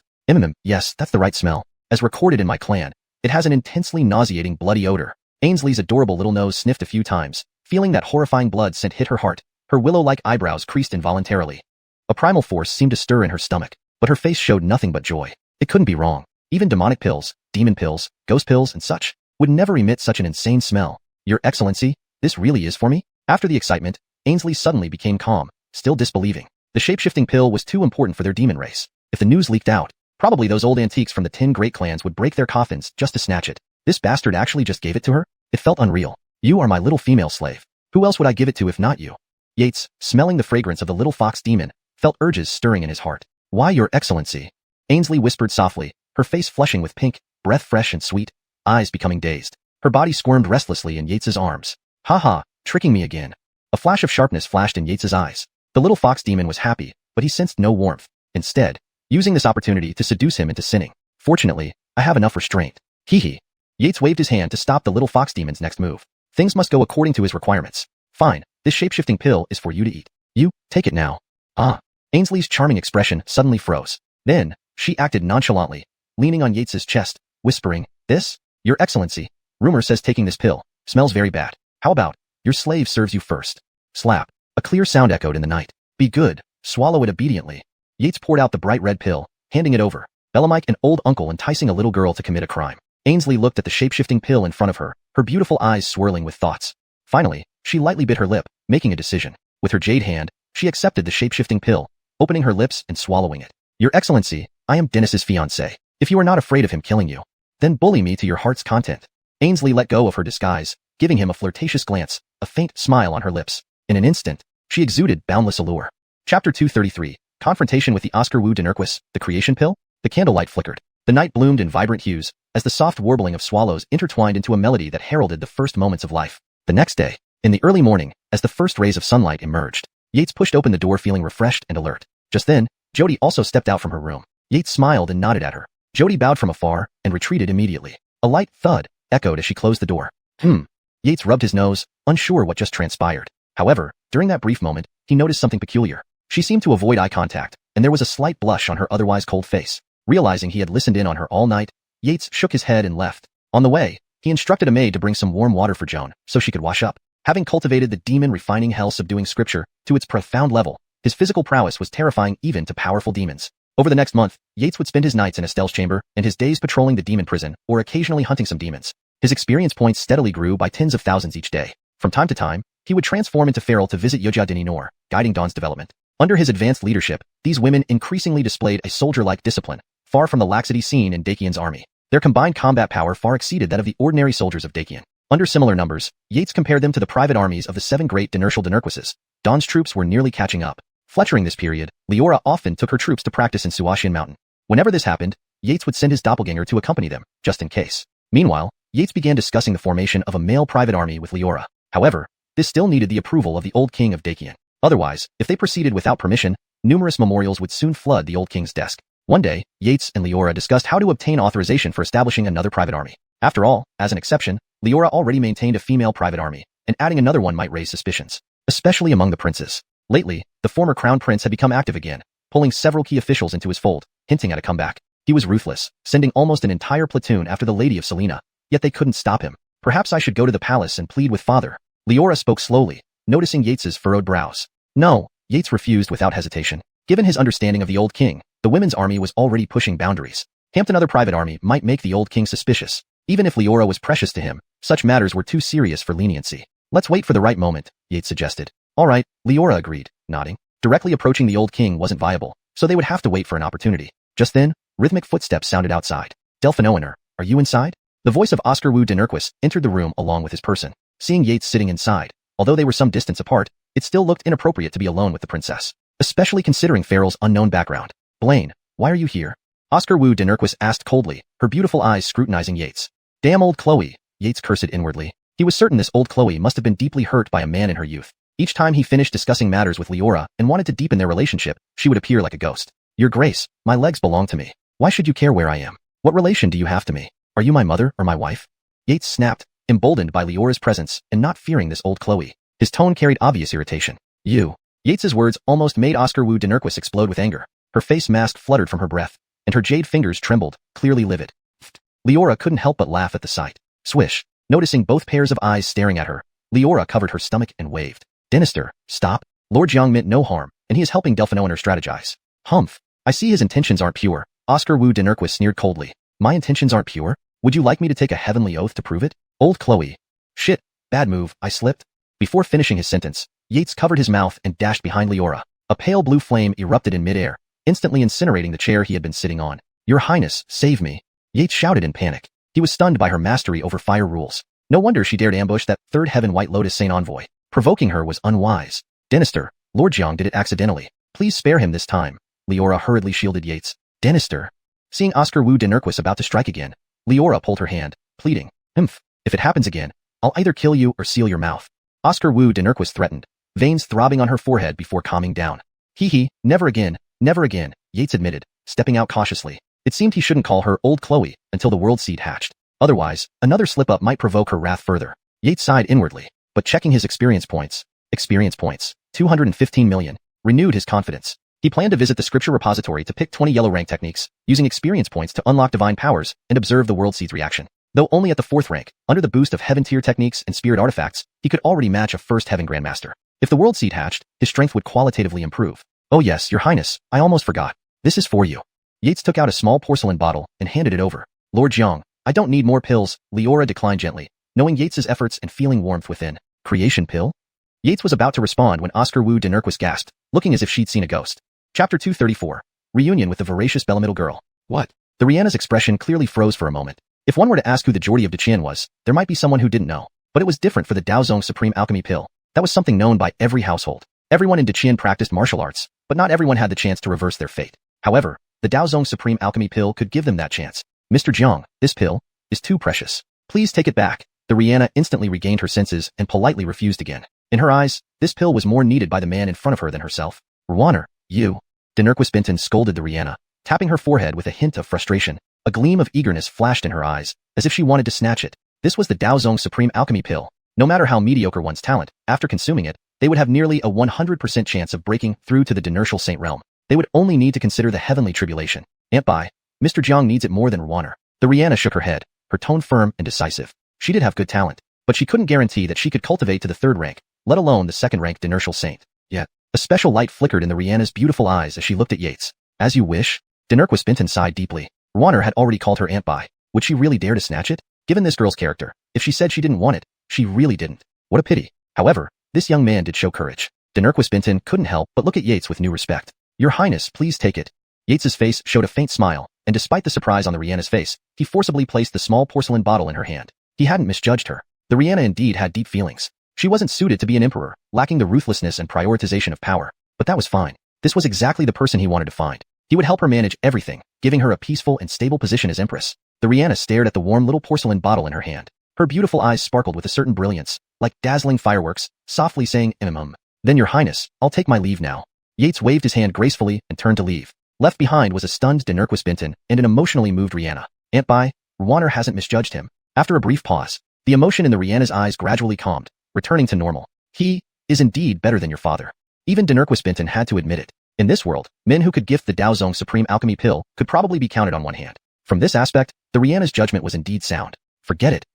Yes, that's the right smell. As recorded in my clan, it has an intensely nauseating bloody odor." Ainsley's adorable little nose sniffed a few times, feeling that horrifying blood scent hit her heart. Her willow-like eyebrows creased involuntarily. A primal force seemed to stir in her stomach, but her face showed nothing but joy. It couldn't be wrong. Even demonic pills, demon pills, ghost pills, and such would never emit such an insane smell. "Your Excellency, this really is for me?" After the excitement, Ainsley suddenly became calm, still disbelieving. The shape-shifting pill was too important for their demon race. If the news leaked out, probably those old antiques from the 10 great clans would break their coffins just to snatch it. This bastard actually just gave it to her? It felt unreal. "You are my little female slave. Who else would I give it to if not you?" Yates, smelling the fragrance of the little fox demon, felt urges stirring in his heart. "Why, Your Excellency?" Ainsley whispered softly, her face flushing with pink, breath fresh and sweet, eyes becoming dazed. Her body squirmed restlessly in Yates's arms. "Ha ha, tricking me again." A flash of sharpness flashed in Yates's eyes. The little fox demon was happy, but he sensed no warmth. Instead, using this opportunity to seduce him into sinning. "Fortunately, I have enough restraint." Hee. Yates waved his hand to stop the little fox demon's next move. Things must go according to his requirements. "Fine, this shape-shifting pill is for you to eat. You, take it now." "Ah." Ainsley's charming expression suddenly froze. Then, she acted nonchalantly, leaning on Yates's chest, whispering, "This? Your Excellency. Rumor says taking this pill. Smells very bad. How about, your slave serves you first." Slap. A clear sound echoed in the night. "Be good. Swallow it obediently." Yates poured out the bright red pill, handing it over. Bellamike, an old uncle enticing a little girl to commit a crime. Ainsley looked at the shape-shifting pill in front of her, her beautiful eyes swirling with thoughts. Finally, she lightly bit her lip, making a decision. With her jade hand, she accepted the shape-shifting pill, opening her lips and swallowing it. "Your Excellency, I am Dennis's fiancé. If you are not afraid of him killing you, then bully me to your heart's content." Ainsley let go of her disguise, giving him a flirtatious glance, a faint smile on her lips. In an instant, she exuded boundless allure. Chapter 233, Confrontation with the Oscar Wu de Nerquis, the creation pill? The candlelight flickered. The night bloomed in vibrant hues, as the soft warbling of swallows intertwined into a melody that heralded the first moments of life. The next day, in the early morning, as the first rays of sunlight emerged, Yates pushed open the door feeling refreshed and alert. Just then, Jody also stepped out from her room. Yates smiled and nodded at her. Jody bowed from afar and retreated immediately. A light thud echoed as she closed the door. Yates rubbed his nose, unsure what just transpired. However, during that brief moment, he noticed something peculiar. She seemed to avoid eye contact, and there was a slight blush on her otherwise cold face. Realizing he had listened in on her all night, Yates shook his head and left. On the way, he instructed a maid to bring some warm water for Joan, so she could wash up. Having cultivated the demon refining hell subduing scripture to its profound level, his physical prowess was terrifying even to powerful demons. Over the next month, Yates would spend his nights in Estelle's chamber and his days patrolling the demon prison or occasionally hunting some demons. His experience points steadily grew by tens of thousands each day. From time to time, he would transform into feral to visit Yojia Dini Nor, guiding Dawn's development. Under his advanced leadership, these women increasingly displayed a soldier-like discipline, far from the laxity seen in Dakian's army. Their combined combat power far exceeded that of the ordinary soldiers of Dakian. Under similar numbers, Yates compared them to the private armies of the 7 great Dinertial Dinerquises. Dawn's troops were nearly catching up. Fletchering this period, Leora often took her troops to practice in Suashian Mountain. Whenever this happened, Yates would send his doppelganger to accompany them, just in case. Meanwhile, Yates began discussing the formation of a male private army with Leora. However, this still needed the approval of the old king of Dakian. Otherwise, if they proceeded without permission, numerous memorials would soon flood the old king's desk. One day, Yates and Leora discussed how to obtain authorization for establishing another private army. After all, as an exception, Leora already maintained a female private army, and adding another one might raise suspicions, especially among the princes. Lately, the former crown prince had become active again, pulling several key officials into his fold, hinting at a comeback. He was ruthless, sending almost an entire platoon after the Lady of Selena, yet they couldn't stop him. "Perhaps I should go to the palace and plead with father." Leora spoke slowly, noticing Yates's furrowed brows. No, Yates refused without hesitation. Given his understanding of the old king, the women's army was already pushing boundaries. Another private army might make the old king suspicious. Even if Leora was precious to him, such matters were too serious for leniency. "Let's wait for the right moment," Yates suggested. "All right," Leora agreed, nodding. Directly approaching the old king wasn't viable, so they would have to wait for an opportunity. Just then, rhythmic footsteps sounded outside. "Delphinoener, are you inside?" The voice of Oscar Wu de Nerquis entered the room along with his person. Seeing Yates sitting inside, although they were some distance apart, it still looked inappropriate to be alone with the princess, especially considering Farrell's unknown background. "Blaine, why are you here?" Oscar Wu de Nerquis asked coldly, her beautiful eyes scrutinizing Yates. "Damn old Chloe," Yates cursed inwardly. He was certain this old Chloe must have been deeply hurt by a man in her youth. Each time he finished discussing matters with Leora and wanted to deepen their relationship, she would appear like a ghost. "Your Grace, my legs belong to me. Why should you care where I am? What relation do you have to me? Are you my mother or my wife?" Yates snapped, emboldened by Leora's presence and not fearing this old Chloe. His tone carried obvious irritation. "You." Yates's words almost made Oscar Wu de Nerquis explode with anger. Her face mask fluttered from her breath, and her jade fingers trembled, clearly livid. Leora couldn't help but laugh at the sight. Swish. Noticing both pairs of eyes staring at her, Leora covered her stomach and waved. "Dinister, stop. Lord Jiang meant no harm, and he is helping Delphinoener strategize." "Humph. I see his intentions aren't pure." Oscar Wu de Nerquis sneered coldly. "My intentions aren't pure? Would you like me to take a heavenly oath to prove it?" Old Chloe. "Shit. Bad move, I slipped." Before finishing his sentence, Yates covered his mouth and dashed behind Leora. A pale blue flame erupted in midair, instantly incinerating the chair he had been sitting on. "Your Highness, save me." Yates shouted in panic. He was stunned by her mastery over fire rules. No wonder she dared ambush that third heaven White Lotus Saint envoy. Provoking her was unwise. "Dinister, Lord Jiang did it accidentally. Please spare him this time." Leora hurriedly shielded Yates. "Dinister." Seeing Oscar Wu de Nerquis about to strike again, Leora pulled her hand, pleading. If it happens again, I'll either kill you or seal your mouth." Oscar Wu de Nerquis threatened, veins throbbing on her forehead before calming down. Never again, Yates admitted, stepping out cautiously. It seemed he shouldn't call her Old Chloe until the world seed hatched. Otherwise, another slip-up might provoke her wrath further. Yates sighed inwardly, but checking his experience points, 215 million, renewed his confidence. He planned to visit the scripture repository to pick 20 yellow rank techniques, using experience points to unlock divine powers and observe the world seed's reaction. Though only at the 4th rank, under the boost of heaven tier techniques and spirit artifacts, he could already match a first heaven grandmaster. If the world seed hatched, his strength would qualitatively improve. Oh yes, your highness, I almost forgot. This is for you. Yates took out a small porcelain bottle and handed it over. Lord Jiang, I don't need more pills, Leora declined gently, knowing Yates's efforts and feeling warmth within. Creation pill? Yates was about to respond when Oscar Wu de Nurquist gasped, looking as if she'd seen a ghost. Chapter 234. Reunion with the voracious Bellamidal girl. What? The Rihanna's expression clearly froze for a moment. If one were to ask who the Geordie of Qian was, there might be someone who didn't know. But it was different for the Daozong Supreme Alchemy Pill. That was something known by every household. Everyone in Qian practiced martial arts, but not everyone had the chance to reverse their fate. However, the Daozong Supreme Alchemy Pill could give them that chance. Mr. Jiang, this pill is too precious. Please take it back. The Rihanna instantly regained her senses and politely refused again. In her eyes, this pill was more needed by the man in front of her than herself. Ruaner, you. De Nurquist Benton scolded the Rihanna, tapping her forehead with a hint of frustration. A gleam of eagerness flashed in her eyes, as if she wanted to snatch it. This was the Daozong Supreme Alchemy Pill. No matter how mediocre one's talent, after consuming it, they would have nearly a 100% chance of breaking through to the Dinertial Saint realm. They would only need to consider the heavenly tribulation. Aunt Bai, Mr. Jiang needs it more than Ruaner. The Rihanna shook her head, her tone firm and decisive. She did have good talent, but she couldn't guarantee that she could cultivate to the 3rd rank, let alone the 2nd rank Dinertial Saint. Yet, a special light flickered in the Rihanna's beautiful eyes as she looked at Yates. As you wish. De Nurquist Benton sighed deeply. Ruaner had already called her Aunt Bai. Would she really dare to snatch it? Given this girl's character, if she said she didn't want it, she really didn't. What a pity. However, this young man did show courage. De Nurquist Benton couldn't help but look at Yates with new respect. Your Highness, please take it. Yates's face showed a faint smile, and despite the surprise on the Rihanna's face, he forcibly placed the small porcelain bottle in her hand. He hadn't misjudged her. The Rihanna indeed had deep feelings. She wasn't suited to be an emperor, lacking the ruthlessness and prioritization of power. But that was fine. This was exactly the person he wanted to find. He would help her manage everything, giving her a peaceful and stable position as Empress. The Rihanna stared at the warm little porcelain bottle in her hand. Her beautiful eyes sparkled with a certain brilliance, like dazzling fireworks, softly saying, Then your Highness, I'll take my leave now. Yates waved his hand gracefully and turned to leave. Left behind was a stunned De Nurquist Benton and an emotionally moved Rihanna. Aunt Bai, Ruaner hasn't misjudged him. After a brief pause, the emotion in the Rihanna's eyes gradually calmed, returning to normal. He is indeed better than your father. Even De Nurquist Benton had to admit it. In this world, men who could gift the Daozong Supreme Alchemy Pill could probably be counted on one hand. From this aspect, the Rihanna's judgment was indeed sound. Forget it.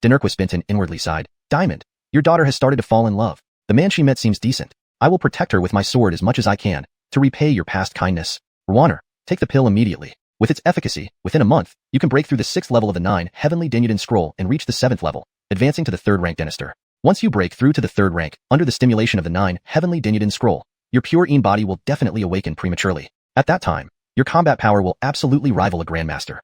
De Nurquist Benton inwardly sighed. Diamond, your daughter has started to fall in love. The man she met seems decent. I will protect her with my sword as much as I can, to repay your past kindness. Ruaner, take the pill immediately. With its efficacy, within a month, you can break through the 6th level of the 9 Heavenly Dinyadan Scroll and reach the 7th level, advancing to the 3rd rank Dynasty. Once you break through to the 3rd rank, under the stimulation of the 9 Heavenly Dinyadan Scroll, your pure Een body will definitely awaken prematurely. At that time, your combat power will absolutely rival a Grandmaster.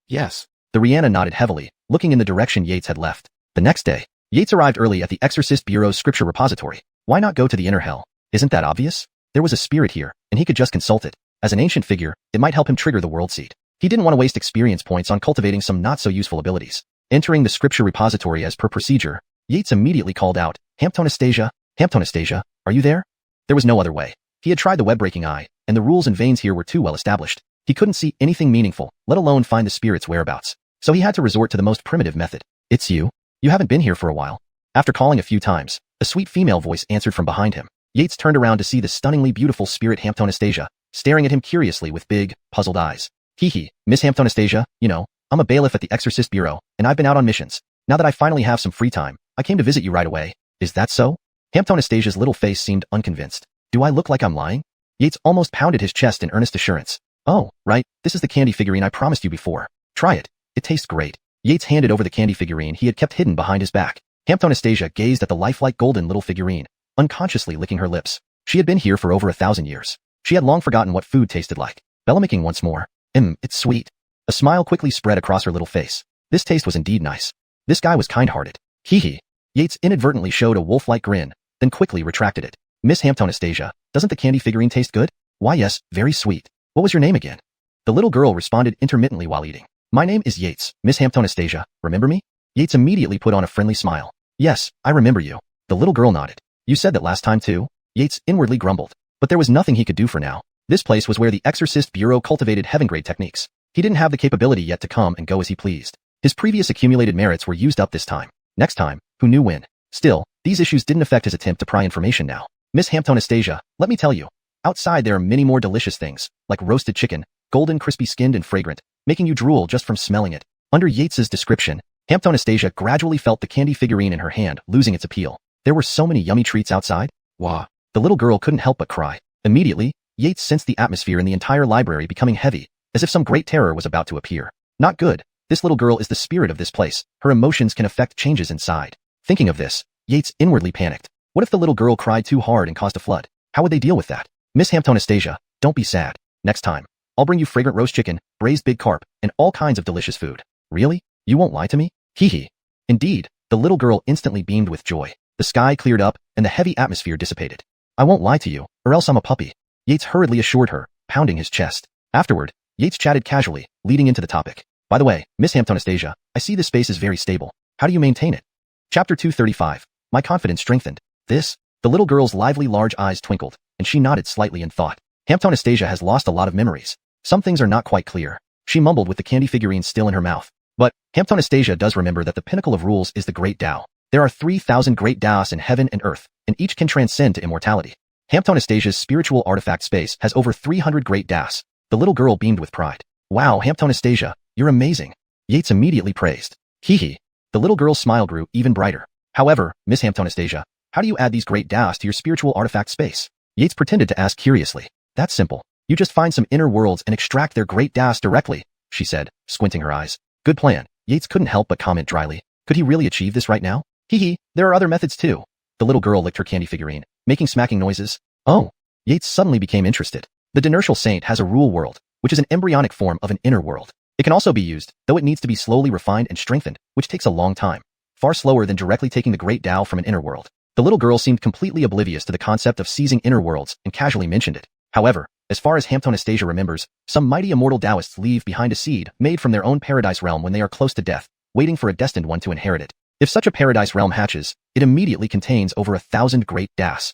Yes. The Rihanna nodded heavily, looking in the direction Yates had left. The next day, Yates arrived early at the Exorcist Bureau's scripture repository. Why not go to the inner hell? Isn't that obvious? There was a spirit here, and he could just consult it. As an ancient figure, it might help him trigger the world seed. He didn't want to waste experience points on cultivating some not-so-useful abilities. Entering the scripture repository as per procedure, Yates immediately called out, Hamptonastasia, are you there? There was no other way. He had tried the web-breaking eye, and the rules and veins here were too well established. He couldn't see anything meaningful, let alone find the spirit's whereabouts. So he had to resort to the most primitive method. It's you? You haven't been here for a while. After calling a few times, a sweet female voice answered from behind him. Yates turned around to see the stunningly beautiful spirit Hamptonastasia, staring at him curiously with big, puzzled eyes. Hee, Miss Hamptonastasia, you know, I'm a bailiff at the Exorcist Bureau, and I've been out on missions. Now that I finally have some free time, I came to visit you right away. Is that so? Hamptonastasia's little face seemed unconvinced. Do I look like I'm lying? Yates almost pounded his chest in earnest assurance. Oh, right, this is the candy figurine I promised you before. Try it. It tastes great. Yates handed over the candy figurine he had kept hidden behind his back. Hamptonastasia gazed at the lifelike golden little figurine, unconsciously licking her lips. She had been here for over 1,000 years. She had long forgotten what food tasted like. Bellamicking once more. It's sweet. A smile quickly spread across her little face. This taste was indeed nice. This guy was kind-hearted. Hee. Yates inadvertently showed a wolf-like grin, then quickly retracted it. Miss Hamptonastasia, doesn't the candy figurine taste good? Why yes, very sweet. What was your name again? The little girl responded intermittently while eating. My name is Yates, Miss Hamptonastasia, remember me? Yates immediately put on a friendly smile. Yes, I remember you. The little girl nodded. You said that last time too? Yates inwardly grumbled. But there was nothing he could do for now. This place was where the Exorcist Bureau cultivated heaven-grade techniques. He didn't have the capability yet to come and go as he pleased. His previous accumulated merits were used up this time. Next time, who knew when? Still, these issues didn't affect his attempt to pry information now. Miss Hamptonastasia, let me tell you. Outside there are many more delicious things, like roasted chicken, golden crispy skinned and fragrant, making you drool just from smelling it. Under Yates's description, Anastasia gradually felt the candy figurine in her hand losing its appeal. There were so many yummy treats outside. Wah! The little girl couldn't help but cry. Immediately, Yates sensed the atmosphere in the entire library becoming heavy, as if some great terror was about to appear. Not good. This little girl is the spirit of this place. Her emotions can affect changes inside. Thinking of this, Yates inwardly panicked. What if the little girl cried too hard and caused a flood? How would they deal with that? Miss Anastasia, don't be sad. Next time, I'll bring you fragrant roast chicken, braised big carp, and all kinds of delicious food. Really? You won't lie to me? Hee hee. Indeed, the little girl instantly beamed with joy. The sky cleared up, and the heavy atmosphere dissipated. I won't lie to you, or else I'm a puppy. Yates hurriedly assured her, pounding his chest. Afterward, Yates chatted casually, leading into the topic. By the way, Miss Anastasia, I see this space is very stable. How do you maintain it? Chapter 235. My confidence strengthened. This? The little girl's lively large eyes twinkled, and she nodded slightly in thought. Anastasia has lost a lot of memories. Some things are not quite clear. She mumbled with the candy figurine still in her mouth. But, Anastasia does remember that the pinnacle of rules is the Great Tao. There are 3,000 great Taos in heaven and earth, and each can transcend to immortality. Anastasia's spiritual artifact space has over 300 great Taos. The little girl beamed with pride. Wow, Anastasia, you're amazing. Yates immediately praised. Hee hee. The little girl's smile grew even brighter. However, Miss Anastasia, how do you add these great Taos to your spiritual artifact space? Yates pretended to ask curiously. That's simple. You just find some inner worlds and extract their great Taos directly, she said, squinting her eyes. Good plan. Yates couldn't help but comment dryly. Could he really achieve this right now? Hee hee, there are other methods too. The little girl licked her candy figurine, making smacking noises. Oh. Yates suddenly became interested. The Dinertial Saint has a rule world, which is an embryonic form of an inner world. It can also be used, though it needs to be slowly refined and strengthened, which takes a long time. Far slower than directly taking the Great Tao from an inner world. The little girl seemed completely oblivious to the concept of seizing inner worlds and casually mentioned it. However, as far as Anastasia remembers, some mighty immortal Taoists leave behind a seed made from their own paradise realm when they are close to death, waiting for a destined one to inherit it. If such a paradise realm hatches, it immediately contains over 1,000 great Taos.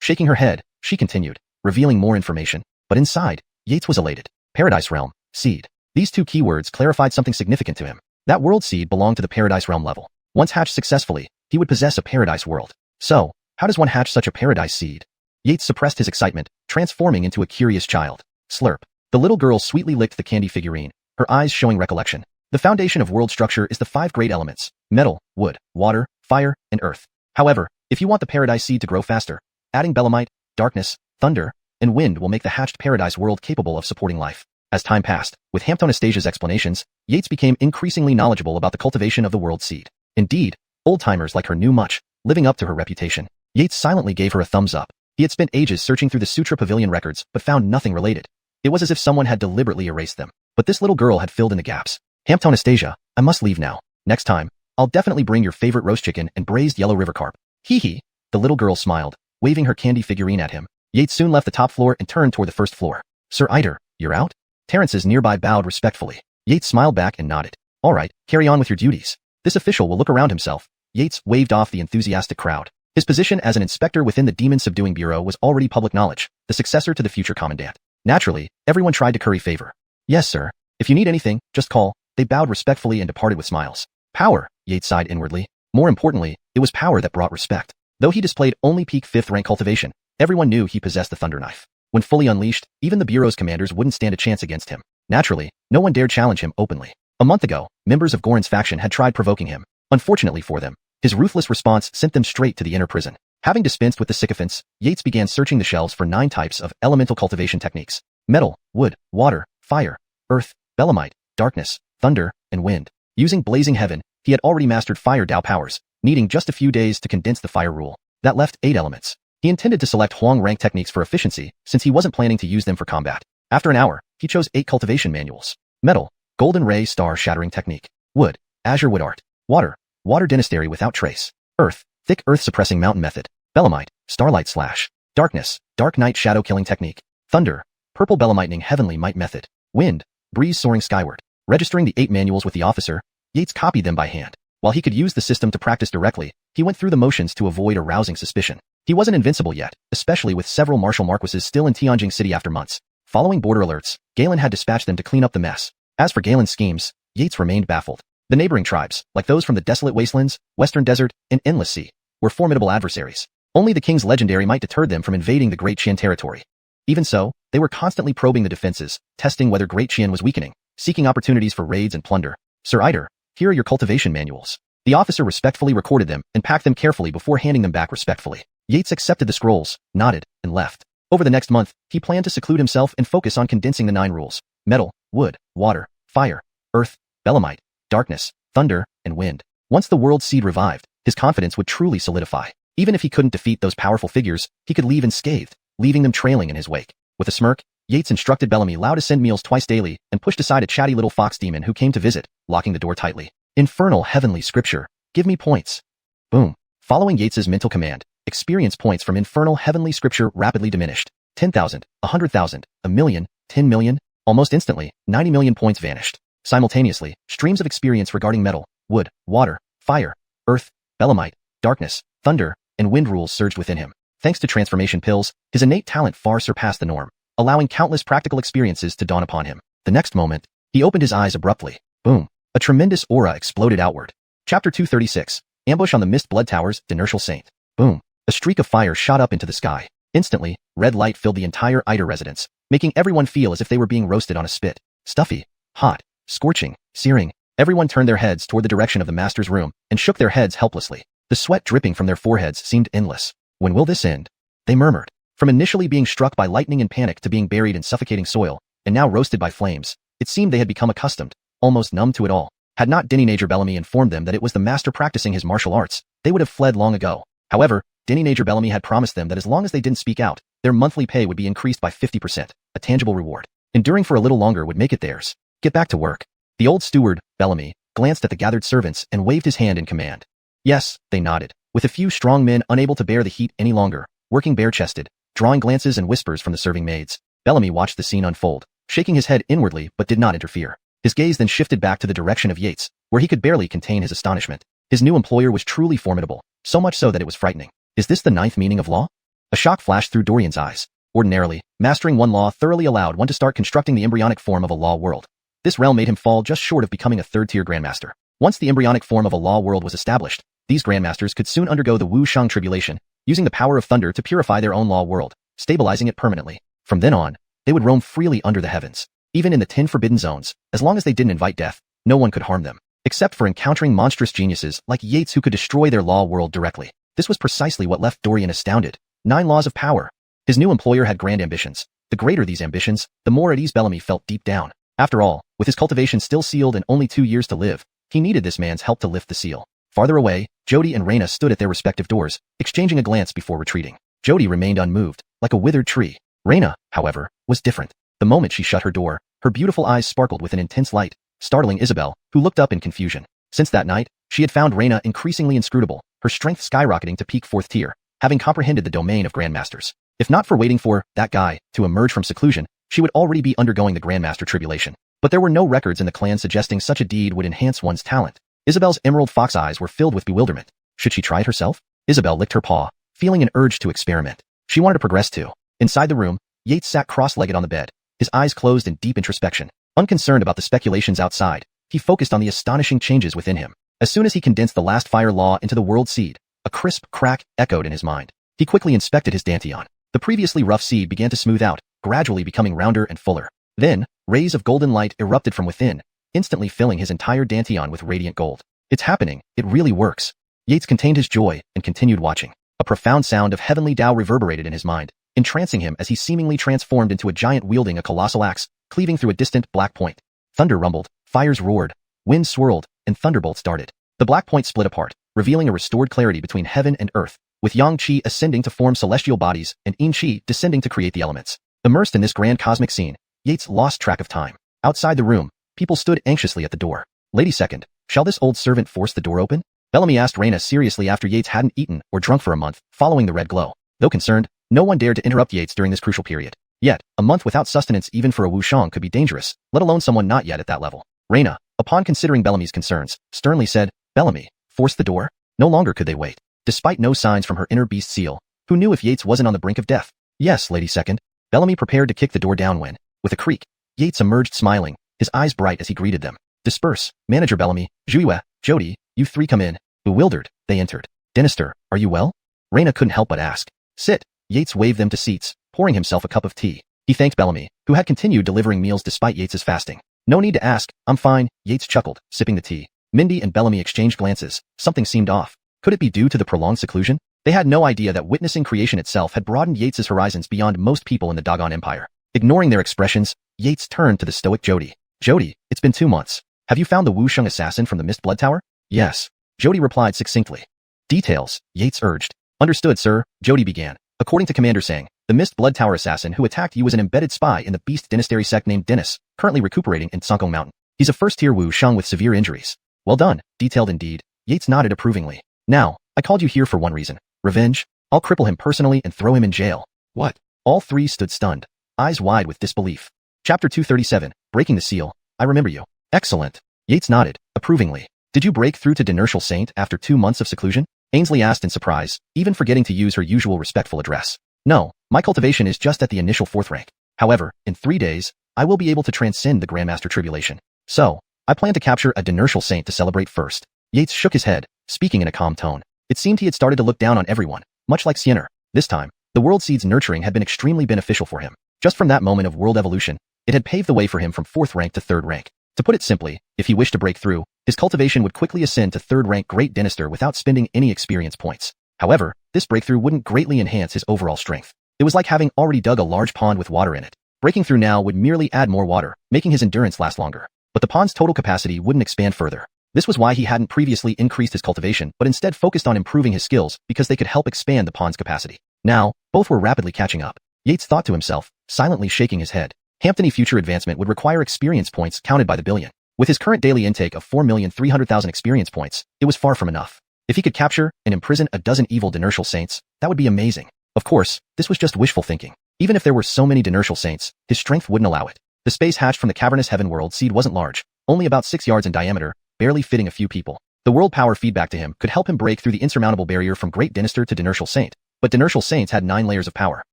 Shaking her head, she continued, revealing more information. But inside, Yates was elated. Paradise realm, seed. These two keywords clarified something significant to him. That world seed belonged to the paradise realm level. Once hatched successfully, he would possess a paradise world. So, how does one hatch such a paradise seed? Yates suppressed his excitement, transforming into a curious child. Slurp. The little girl sweetly licked the candy figurine, her eyes showing recollection. The foundation of world structure is the 5 great elements: metal, wood, water, fire, and earth. However, if you want the paradise seed to grow faster, adding belemite, darkness, thunder, and wind will make the hatched paradise world capable of supporting life. As time passed, with Anastasia's explanations, Yates became increasingly knowledgeable about the cultivation of the world seed. Indeed, old-timers like her knew much, living up to her reputation. Yates silently gave her a thumbs up. He had spent ages searching through the Sutra Pavilion records but found nothing related. It was as if someone had deliberately erased them. But this little girl had filled in the gaps. Anastasia, I must leave now. Next time, I'll definitely bring your favorite roast chicken and braised yellow river carp. Hee hee. The little girl smiled, waving her candy figurine at him. Yates soon left the top floor and turned toward the first floor. Sir Eider, you're out? Terrence's nearby bowed respectfully. Yates smiled back and nodded. All right, carry on with your duties. This official will look around himself. Yates waved off the enthusiastic crowd. His position as an inspector within the Demon Subduing Bureau was already public knowledge, the successor to the future commandant. Naturally, everyone tried to curry favor. Yes, sir. If you need anything, just call. They bowed respectfully and departed with smiles. Power, Yates sighed inwardly. More importantly, it was power that brought respect. Though he displayed only peak 5th rank cultivation, everyone knew he possessed the thunder knife. When fully unleashed, even the Bureau's commanders wouldn't stand a chance against him. Naturally, no one dared challenge him openly. A month ago, members of Goran's faction had tried provoking him. Unfortunately for them, his ruthless response sent them straight to the inner prison. Having dispensed with the sycophants, Yates began searching the shelves for 9 types of elemental cultivation techniques: metal, wood, water, fire, earth, belemite, darkness, thunder, and wind. Using Blazing Heaven, he had already mastered fire Tao powers, needing just a few days to condense the fire rule. That left 8 elements. He intended to select Huang rank techniques for efficiency, since he wasn't planning to use them for combat. After an hour, he chose 8 cultivation manuals. Metal, Golden Ray Star Shattering Technique. Wood, Azure Wood Art. Water, Water Dynasty Without Trace. Earth, Thick Earth Suppressing Mountain Method. Belemite, Starlight Slash. Darkness, Dark Night Shadow Killing Technique. Thunder, Purple Belemitening Heavenly Might Method. Wind, Breeze Soaring Skyward. Registering the 8 manuals with the officer, Yates copied them by hand. While he could use the system to practice directly, he went through the motions to avoid arousing suspicion. He wasn't invincible yet, especially with several martial marquises still in Tianjin City after months. Following border alerts, Galen had dispatched them to clean up the mess. As for Galen's schemes, Yates remained baffled. The neighboring tribes, like those from the Desolate Wastelands, Western Desert, and Endless Sea, were formidable adversaries. Only the King's Legendary might deter them from invading the Great Qian territory. Even so, they were constantly probing the defenses, testing whether Great Qian was weakening, seeking opportunities for raids and plunder. Sir Eider, here are your cultivation manuals. The officer respectfully recorded them and packed them carefully before handing them back respectfully. Yates accepted the scrolls, nodded, and left. Over the next month, he planned to seclude himself and focus on condensing the 9 rules: metal, wood, water, fire, earth, belemite, darkness, thunder, and wind. Once the world seed revived, his confidence would truly solidify. Even if he couldn't defeat those powerful figures, he could leave unscathed, leaving them trailing in his wake. With a smirk, Yates instructed Bellamy Lau to send meals twice daily and pushed aside a chatty little fox demon who came to visit, locking the door tightly. Infernal heavenly scripture, give me points. Boom. Following Yates's mental command, experience points from infernal heavenly scripture rapidly diminished. 10,000, 100,000, a million, 10 million. Almost instantly, 90 million points vanished. Simultaneously, streams of experience regarding metal, wood, water, fire, earth, belemite, darkness, thunder, and wind rules surged within him. Thanks to transformation pills, his innate talent far surpassed the norm, allowing countless practical experiences to dawn upon him. The next moment, he opened his eyes abruptly. Boom. A tremendous aura exploded outward. Chapter 236. Ambush on the Mist Blood Towers, Inertial Saint. Boom. A streak of fire shot up into the sky. Instantly, red light filled the entire Eider residence, making everyone feel as if they were being roasted on a spit. Stuffy, hot, scorching, searing. Everyone turned their heads toward the direction of the master's room and shook their heads helplessly. The sweat dripping from their foreheads seemed endless. When will this end? They murmured. From initially being struck by lightning in panic to being buried in suffocating soil, and now roasted by flames, it seemed they had become accustomed, almost numb to it all. Had not Dynasty Bellamy informed them that it was the master practicing his martial arts, they would have fled long ago. However, Dynasty Bellamy had promised them that as long as they didn't speak out, their monthly pay would be increased by 50%, a tangible reward. Enduring for a little longer would make it theirs. Get back to work. The old steward, Bellamy, glanced at the gathered servants and waved his hand in command. Yes, they nodded, with a few strong men unable to bear the heat any longer, working bare-chested, drawing glances and whispers from the serving maids. Bellamy watched the scene unfold, shaking his head inwardly but did not interfere. His gaze then shifted back to the direction of Yates, where he could barely contain his astonishment. His new employer was truly formidable, so much so that it was frightening. Is this the 9th meaning of law? A shock flashed through Dorian's eyes. Ordinarily, mastering one law thoroughly allowed one to start constructing the embryonic form of a law world. This realm made him fall just short of becoming a 3rd-tier grandmaster. Once the embryonic form of a law world was established, these grandmasters could soon undergo the Wuxiang tribulation, using the power of thunder to purify their own law world, stabilizing it permanently. From then on, they would roam freely under the heavens. Even in the 10 forbidden zones, as long as they didn't invite death, no one could harm them, except for encountering monstrous geniuses like Yates who could destroy their law world directly. This was precisely what left Dorian astounded. 9 laws of power. His new employer had grand ambitions. The greater these ambitions, the more at ease Bellamy felt deep down. After all, with his cultivation still sealed and only 2 years to live, he needed this man's help to lift the seal. Farther away, Jody and Raina stood at their respective doors, exchanging a glance before retreating. Jody remained unmoved, like a withered tree. Raina, however, was different. The moment she shut her door, her beautiful eyes sparkled with an intense light, startling Isabel, who looked up in confusion. Since that night, she had found Raina increasingly inscrutable, her strength skyrocketing to peak 4th tier, having comprehended the domain of grandmasters. If not for waiting for that guy to emerge from seclusion, she would already be undergoing the grandmaster tribulation. But there were no records in the clan suggesting such a deed would enhance one's talent. Isabel's emerald fox eyes were filled with bewilderment. Should she try it herself? Isabel licked her paw, feeling an urge to experiment. She wanted to progress too. Inside the room, Yates sat cross-legged on the bed, his eyes closed in deep introspection. Unconcerned about the speculations outside, he focused on the astonishing changes within him. As soon as he condensed the last fire law into the world seed, a crisp crack echoed in his mind. He quickly inspected his dantian. The previously rough seed began to smooth out, gradually becoming rounder and fuller. Then, rays of golden light erupted from within, instantly filling his entire dantian with radiant gold. It's happening, it really works. Yates contained his joy and continued watching. A profound sound of heavenly Tao reverberated in his mind, entrancing him as he seemingly transformed into a giant wielding a colossal axe, cleaving through a distant black point. Thunder rumbled, fires roared, winds swirled, and thunderbolts darted. The black point split apart, revealing a restored clarity between heaven and earth, with Yang Qi ascending to form celestial bodies and Yin Qi descending to create the elements. Immersed in this grand cosmic scene, Yates lost track of time. Outside the room, people stood anxiously at the door. Lady Second, shall this old servant force the door open? Bellamy asked Raina seriously after Yates hadn't eaten or drunk for a month, following the red glow. Though concerned, no one dared to interrupt Yates during this crucial period. Yet, a month without sustenance even for a Wuxiang could be dangerous, let alone someone not yet at that level. Raina, upon considering Bellamy's concerns, sternly said, Bellamy, force the door? No longer could they wait. Despite no signs from her inner beast seal, who knew if Yates wasn't on the brink of death? Yes, Lady Second. Bellamy prepared to kick the door down when, with a creak, Yates emerged smiling, his eyes bright as he greeted them. Disperse, Manager Bellamy, Juiwa, Jody, you 3 come in. Bewildered, they entered. Dynasty, are you well? Raina couldn't help but ask. Sit. Yates waved them to seats, pouring himself a cup of tea. He thanked Bellamy, who had continued delivering meals despite Yates's fasting. No need to ask, I'm fine, Yates chuckled, sipping the tea. Mindy and Bellamy exchanged glances. Something seemed off. Could it be due to the prolonged seclusion? They had no idea that witnessing creation itself had broadened Yates's horizons beyond most people in the doggone empire. Ignoring their expressions, Yates turned to the stoic Jody. Jody, it's been 2 months. Have you found the Wuxia assassin from the Mist Blood Tower? Yes. Jody replied succinctly. Details, Yates urged. Understood, sir, Jody began. According to Commander Sang, the Mist Blood Tower assassin who attacked you was an embedded spy in the Beast Dynasty sect named Dennis, currently recuperating in Sankong Mountain. He's a first-tier Wuxian with severe injuries. Well done, detailed indeed. Yates nodded approvingly. Now, I called you here for one reason. Revenge? I'll cripple him personally and throw him in jail. What? All three stood stunned, eyes wide with disbelief. Chapter 237, Breaking the Seal. I remember you. Excellent. Yates nodded, approvingly. Did you break through to Dinertial Saint after 2 months of seclusion? Ainsley asked in surprise, even forgetting to use her usual respectful address. No, my cultivation is just at the initial 4th rank. However, in 3 days, I will be able to transcend the Grandmaster Tribulation. So, I plan to capture a Dinertial Saint to celebrate first. Yates shook his head, speaking in a calm tone. It seemed he had started to look down on everyone, much like Xianxia. This time, the World Seed's nurturing had been extremely beneficial for him. Just from that moment of world evolution, it had paved the way for him from 4th rank to 3rd rank. To put it simply, if he wished to break through, his cultivation would quickly ascend to 3rd rank Great Dynasty without spending any experience points. However, this breakthrough wouldn't greatly enhance his overall strength. It was like having already dug a large pond with water in it. Breaking through now would merely add more water, making his endurance last longer. But the pond's total capacity wouldn't expand further. This was why he hadn't previously increased his cultivation, but instead focused on improving his skills because they could help expand the pond's capacity. Now, both were rapidly catching up. Yates thought to himself, silently shaking his head. Hamptony future advancement would require experience points counted by the billion. With his current daily intake of 4,300,000 experience points, it was far from enough. If he could capture and imprison a dozen evil Dinertial Saints, that would be amazing. Of course, this was just wishful thinking. Even if there were so many Dinertial Saints, his strength wouldn't allow it. The space hatched from the cavernous heaven world seed wasn't large, only about 6 yards in diameter, barely fitting a few people. The world power feedback to him could help him break through the insurmountable barrier from Great Dynasty to Dinertial Saint, but Dinertial Saints had 9 layers of power.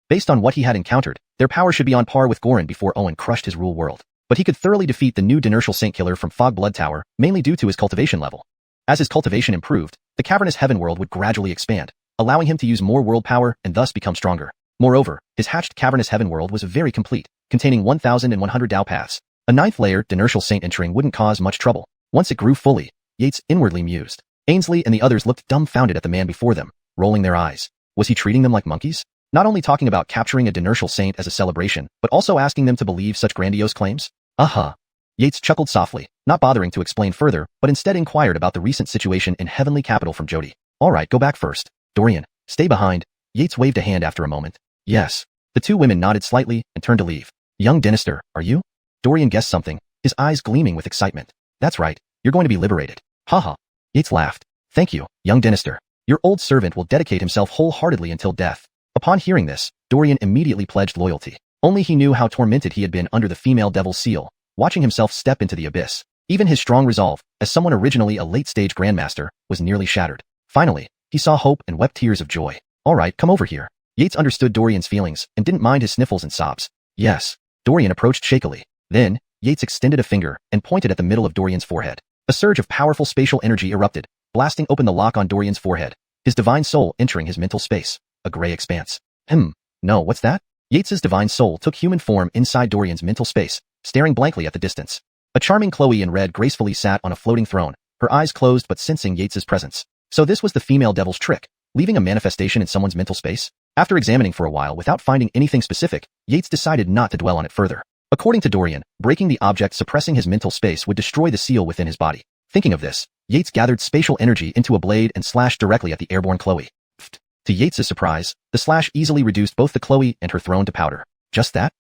Based on what he had encountered, their power should be on par with Gorin before Owen crushed his rule world. But he could thoroughly defeat the new Dinertial Saint killer from Fog Blood Tower, mainly due to his cultivation level. As his cultivation improved, the cavernous heaven world would gradually expand, allowing him to use more world power and thus become stronger. Moreover, his hatched cavernous heaven world was very complete, containing 1,100 Dao paths. A 9th layer Dinertial Saint entering wouldn't cause much trouble. Once it grew fully, Yates inwardly mused. Ainsley and the others looked dumbfounded at the man before them, rolling their eyes. Was he treating them like monkeys? Not only talking about capturing a Dinertial Saint as a celebration, but also asking them to believe such grandiose claims? Yates chuckled softly, not bothering to explain further, but instead inquired about the recent situation in Heavenly Capital from Jody. Alright, go back first. Dorian, stay behind. Yates waved a hand after a moment. Yes. The 2 women nodded slightly and turned to leave. Young Dynasty, are you? Dorian guessed something, his eyes gleaming with excitement. That's right, you're going to be liberated. Haha. Yates laughed. Thank you, young Dynasty. Your old servant will dedicate himself wholeheartedly until death. Upon hearing this, Dorian immediately pledged loyalty. Only he knew how tormented he had been under the female devil's seal, watching himself step into the abyss. Even his strong resolve, as someone originally a late-stage grandmaster, was nearly shattered. Finally, he saw hope and wept tears of joy. Alright, come over here. Yates understood Dorian's feelings and didn't mind his sniffles and sobs. Yes. Dorian approached shakily. Then, Yates extended a finger and pointed at the middle of Dorian's forehead. A surge of powerful spatial energy erupted, blasting open the lock on Dorian's forehead, his divine soul entering his mental space. A gray expanse. No, what's that? Yates's divine soul took human form inside Dorian's mental space, staring blankly at the distance. A charming Chloe in red gracefully sat on a floating throne, her eyes closed but sensing Yates's presence. So this was the female devil's trick, leaving a manifestation in someone's mental space? After examining for a while without finding anything specific, Yates decided not to dwell on it further. According to Dorian, breaking the object suppressing his mental space would destroy the seal within his body. Thinking of this, Yates gathered spatial energy into a blade and slashed directly at the airborne Chloe. To Yates's surprise, the slash easily reduced both the Chloe and her throne to powder. Just that?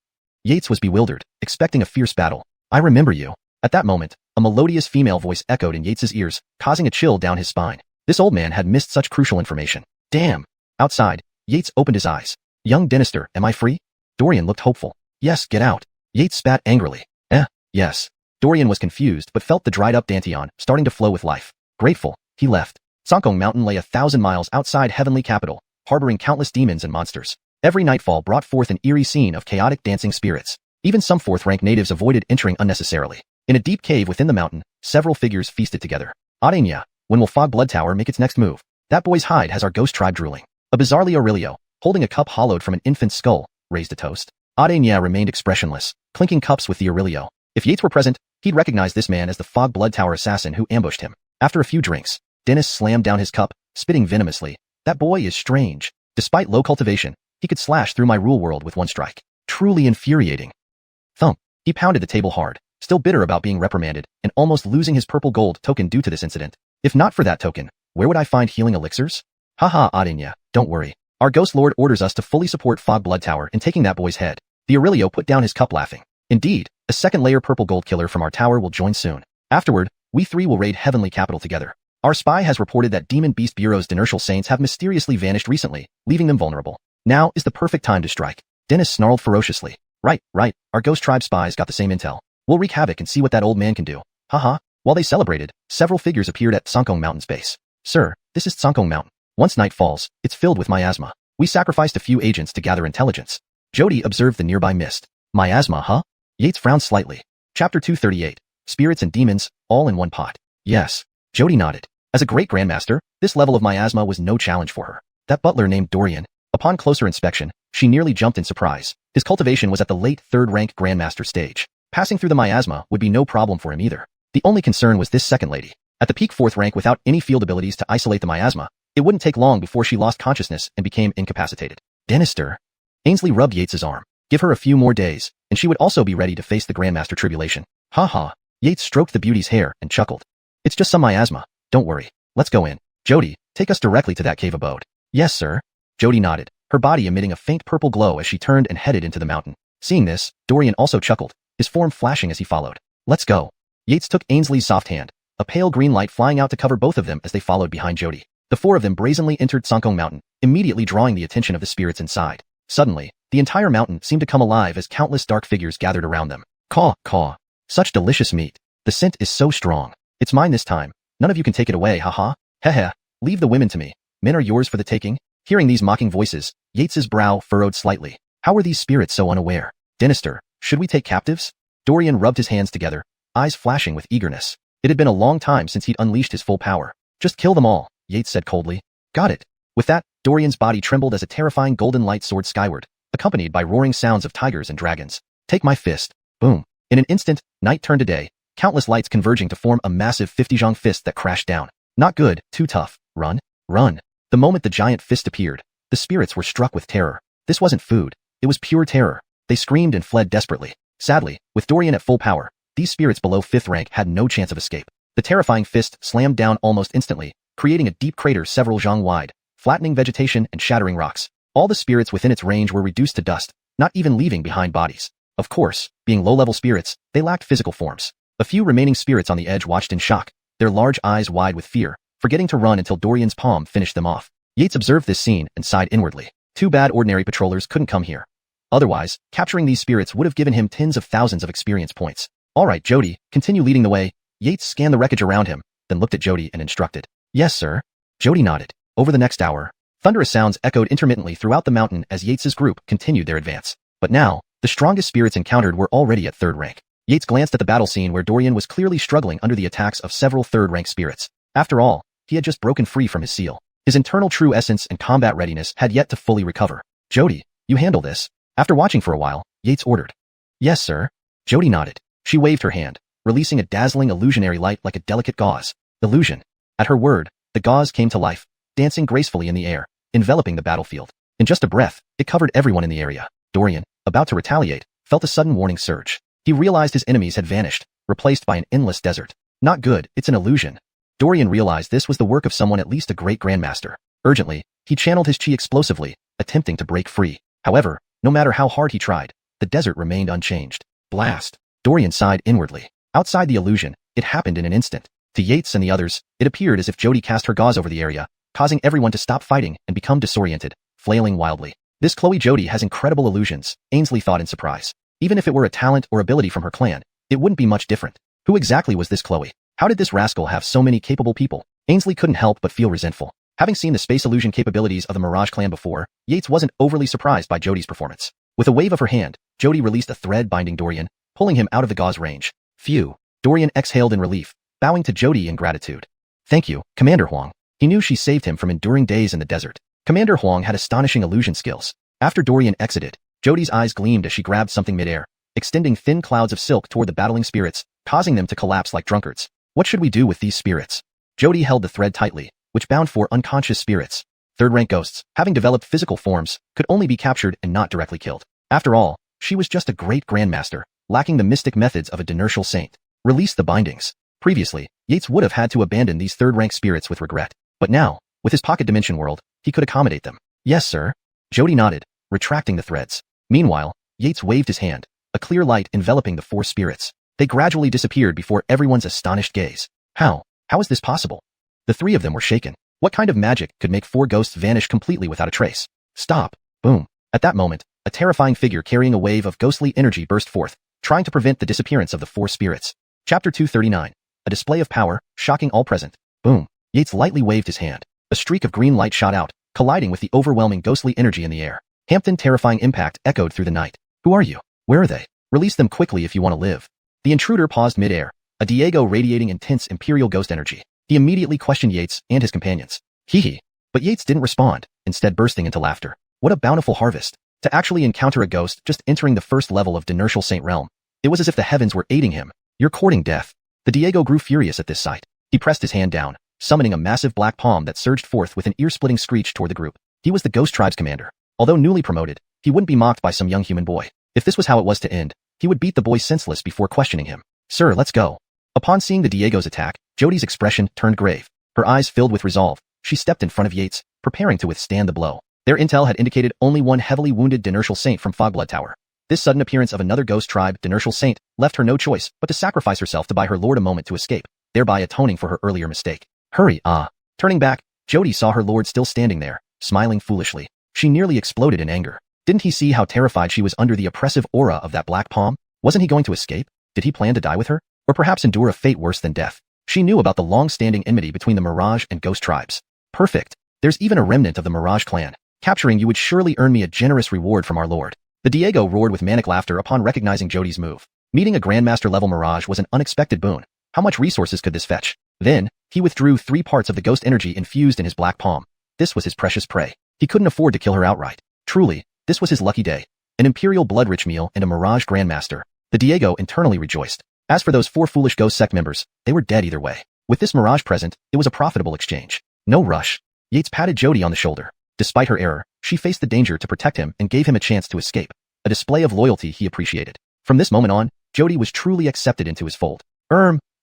Yates was bewildered, expecting a fierce battle. I remember you. At that moment, a melodious female voice echoed in Yates's ears, causing a chill down his spine. This old man had missed such crucial information. Damn. Outside, Yates opened his eyes. Young Dynasty, am I free? Dorian looked hopeful. Yes, get out. Yates spat angrily. Yes. Dorian was confused but felt the dried-up Danteon starting to flow with life. Grateful, he left. Sankong Mountain lay 1,000 miles outside Heavenly Capital, harboring countless demons and monsters. Every nightfall brought forth an eerie scene of chaotic dancing spirits. Even some 4th-rank natives avoided entering unnecessarily. In a deep cave within the mountain, several figures feasted together. Adenia, when will Fog Blood Tower make its next move? That boy's hide has our ghost tribe drooling. A bizarrely Aurelio, holding a cup hollowed from an infant's skull, raised a toast. Adenia remained expressionless, clinking cups with the Aurelio. If Yates were present, he'd recognize this man as the Fog Blood Tower assassin who ambushed him. After a few drinks, Dennis slammed down his cup, spitting venomously. That boy is strange. Despite low cultivation, he could slash through my rule world with one strike. Truly infuriating. Thump. He pounded the table hard, still bitter about being reprimanded, and almost losing his purple gold token due to this incident. If not for that token, where would I find healing elixirs? Haha, Adenia, don't worry. Our Ghost Lord orders us to fully support Fog Blood Tower in taking that boy's head. The Aurelio put down his cup laughing. Indeed, a second layer purple gold killer from our tower will join soon. Afterward, we three will raid Heavenly Capital together. Our spy has reported that Demon Beast Bureau's Dinertial Saints have mysteriously vanished recently, leaving them vulnerable. Now is the perfect time to strike. Dennis snarled ferociously. Right, our Ghost Tribe spies got the same intel. We'll wreak havoc and see what that old man can do. Haha. While they celebrated, several figures appeared at Tsangkong Mountain's base. Sir, this is Tsangkong Mountain. Once night falls, it's filled with miasma. We sacrificed a few agents to gather intelligence. Jody observed the nearby mist. Miasma, huh? Yates frowned slightly. Chapter 238. Spirits and Demons, all in one pot. Yes. Jody nodded. As a great grandmaster, this level of miasma was no challenge for her. That butler named Dorian. Upon closer inspection, she nearly jumped in surprise. His cultivation was at the late third-rank grandmaster stage. Passing through the miasma would be no problem for him either. The only concern was this second lady. At the peak fourth rank without any field abilities to isolate the miasma, it wouldn't take long before she lost consciousness and became incapacitated. Denister. Ainsley rubbed Yates's arm. Give her a few more days, and she would also be ready to face the Grandmaster tribulation. Ha. Yates stroked the beauty's hair and chuckled. It's just some miasma. Don't worry. Let's go in. Jody, take us directly to that cave abode. Yes, sir. Jody nodded, her body emitting a faint purple glow as she turned and headed into the mountain. Seeing this, Dorian also chuckled, his form flashing as he followed. Let's go. Yates took Ainsley's soft hand, a pale green light flying out to cover both of them as they followed behind Jody. The four of them brazenly entered Tsangkong Mountain, immediately drawing the attention of the spirits inside. Suddenly, the entire mountain seemed to come alive as countless dark figures gathered around them. Caw. Such delicious meat. The scent is so strong. It's mine this time. None of you can take it away, haha. Heh. Leave the women to me. Men are yours for the taking. Hearing these mocking voices, Yates's brow furrowed slightly. How were these spirits so unaware? Denister, should we take captives? Dorian rubbed his hands together, eyes flashing with eagerness. It had been a long time since he'd unleashed his full power. Just kill them all, Yates said coldly. Got it. With that, Dorian's body trembled as a terrifying golden light soared skyward, accompanied by roaring sounds of tigers and dragons. Take my fist. Boom. In an instant, night turned to day, countless lights converging to form a massive 50-zhang fist that crashed down. Not good, too tough. Run. The moment the giant fist appeared, the spirits were struck with terror. This wasn't food. It was pure terror. They screamed and fled desperately. Sadly, with Dorian at full power, these spirits below 5th rank had no chance of escape. The terrifying fist slammed down almost instantly, creating a deep crater several zhang wide, flattening vegetation and shattering rocks. All the spirits within its range were reduced to dust, not even leaving behind bodies. Of course, being low-level spirits, they lacked physical forms. A few remaining spirits on the edge watched in shock, their large eyes wide with fear, forgetting to run until Dorian's palm finished them off. Yates observed this scene and sighed inwardly. Too bad ordinary patrollers couldn't come here. Otherwise, capturing these spirits would have given him tens of thousands of experience points. Alright, Jody, continue leading the way. Yates scanned the wreckage around him, then looked at Jody and instructed. Yes, sir. Jody nodded. Over the next hour, thunderous sounds echoed intermittently throughout the mountain as Yates's group continued their advance. But now, the strongest spirits encountered were already at 3rd rank. Yates glanced at the battle scene where Dorian was clearly struggling under the attacks of several 3rd-rank spirits. After all, he had just broken free from his seal. His internal true essence and combat readiness had yet to fully recover. Jody, you handle this. After watching for a while, Yates ordered. Yes, sir. Jody nodded. She waved her hand, releasing a dazzling illusionary light like a delicate gauze. Illusion. At her word, the gauze came to life, dancing gracefully in the air, enveloping the battlefield. In just a breath, it covered everyone in the area. Dorian, about to retaliate, felt a sudden warning surge. He realized his enemies had vanished, replaced by an endless desert. Not good, it's an illusion. Dorian realized this was the work of someone at least a great grandmaster. Urgently, he channeled his chi explosively, attempting to break free. However, no matter how hard he tried, the desert remained unchanged. Blast. Dorian sighed inwardly. Outside the illusion, it happened in an instant. To Yates and the others, it appeared as if Jody cast her gauze over the area, causing everyone to stop fighting and become disoriented, flailing wildly. This Chloe Jody has incredible illusions, Ainsley thought in surprise. Even if it were a talent or ability from her clan, it wouldn't be much different. Who exactly was this Chloe? How did this rascal have so many capable people? Ainsley couldn't help but feel resentful. Having seen the space illusion capabilities of the Mirage clan before, Yates wasn't overly surprised by Jody's performance. With a wave of her hand, Jody released a thread binding Dorian, pulling him out of the gauze range. Phew. Dorian exhaled in relief, bowing to Jody in gratitude. Thank you, Commander Huang. He knew she saved him from enduring days in the desert. Commander Huang had astonishing illusion skills. After Dorian exited, Jody's eyes gleamed as she grabbed something midair, extending thin clouds of silk toward the battling spirits, causing them to collapse like drunkards. What should we do with these spirits? Jody held the thread tightly, which bound 4 unconscious spirits. Third-rank ghosts, having developed physical forms, could only be captured and not directly killed. After all, she was just a great grandmaster, lacking the mystic methods of a dinertial saint. Release the bindings. Previously, Yates would have had to abandon these third-rank spirits with regret. But now, with his pocket dimension world, he could accommodate them. Yes, sir. Jody nodded, retracting the threads. Meanwhile, Yates waved his hand, a clear light enveloping the 4 spirits. They gradually disappeared before everyone's astonished gaze. How is this possible? The 3 of them were shaken. What kind of magic could make 4 ghosts vanish completely without a trace? Stop. Boom. At that moment, a terrifying figure carrying a wave of ghostly energy burst forth, trying to prevent the disappearance of the 4 spirits. Chapter 239. A display of power, shocking all present. Boom. Yates lightly waved his hand. A streak of green light shot out, colliding with the overwhelming ghostly energy in the air. Hampton terrifying impact echoed through the night. Who are you? Where are they? Release them quickly if you want to live. The intruder paused midair, a Diego radiating intense imperial ghost energy. He immediately questioned Yates and his companions. Hee. But Yates didn't respond, instead bursting into laughter. What a bountiful harvest. To actually encounter a ghost just entering the first level of dinertial saint realm. It was as if the heavens were aiding him. You're courting death. The Diego grew furious at this sight. He pressed his hand down, summoning a massive black palm that surged forth with an ear-splitting screech toward the group. He was the ghost tribe's commander. Although newly promoted, he wouldn't be mocked by some young human boy. If this was how it was to end, he would beat the boy senseless before questioning him. Sir, let's go. Upon seeing the Diego's attack, Jody's expression turned grave. Her eyes filled with resolve. She stepped in front of Yates, preparing to withstand the blow. Their intel had indicated only one heavily wounded dinertial saint from Fogblood Tower. This sudden appearance of another ghost tribe dinertial saint left her no choice but to sacrifice herself to buy her lord a moment to escape, thereby atoning for her earlier mistake. Hurry, Turning back, Jody saw her lord still standing there, smiling foolishly. She nearly exploded in anger. Didn't he see how terrified she was under the oppressive aura of that black palm? Wasn't he going to escape? Did he plan to die with her? Or perhaps endure a fate worse than death? She knew about the long-standing enmity between the Mirage and Ghost tribes. Perfect. There's even a remnant of the Mirage clan. Capturing you would surely earn me a generous reward from our lord. The Diego roared with manic laughter upon recognizing Jody's move. Meeting a Grandmaster-level Mirage was an unexpected boon. How much resources could this fetch? Then, he withdrew 3 parts of the ghost energy infused in his black palm. This was his precious prey. He couldn't afford to kill her outright. Truly, this was his lucky day. An Imperial blood-rich meal and a Mirage Grandmaster. The Diego internally rejoiced. As for those 4 foolish ghost sect members, they were dead either way. With this Mirage present, it was a profitable exchange. No rush. Yates patted Jody on the shoulder. Despite her error, she faced the danger to protect him and gave him a chance to escape. A display of loyalty he appreciated. From this moment on, Jody was truly accepted into his fold.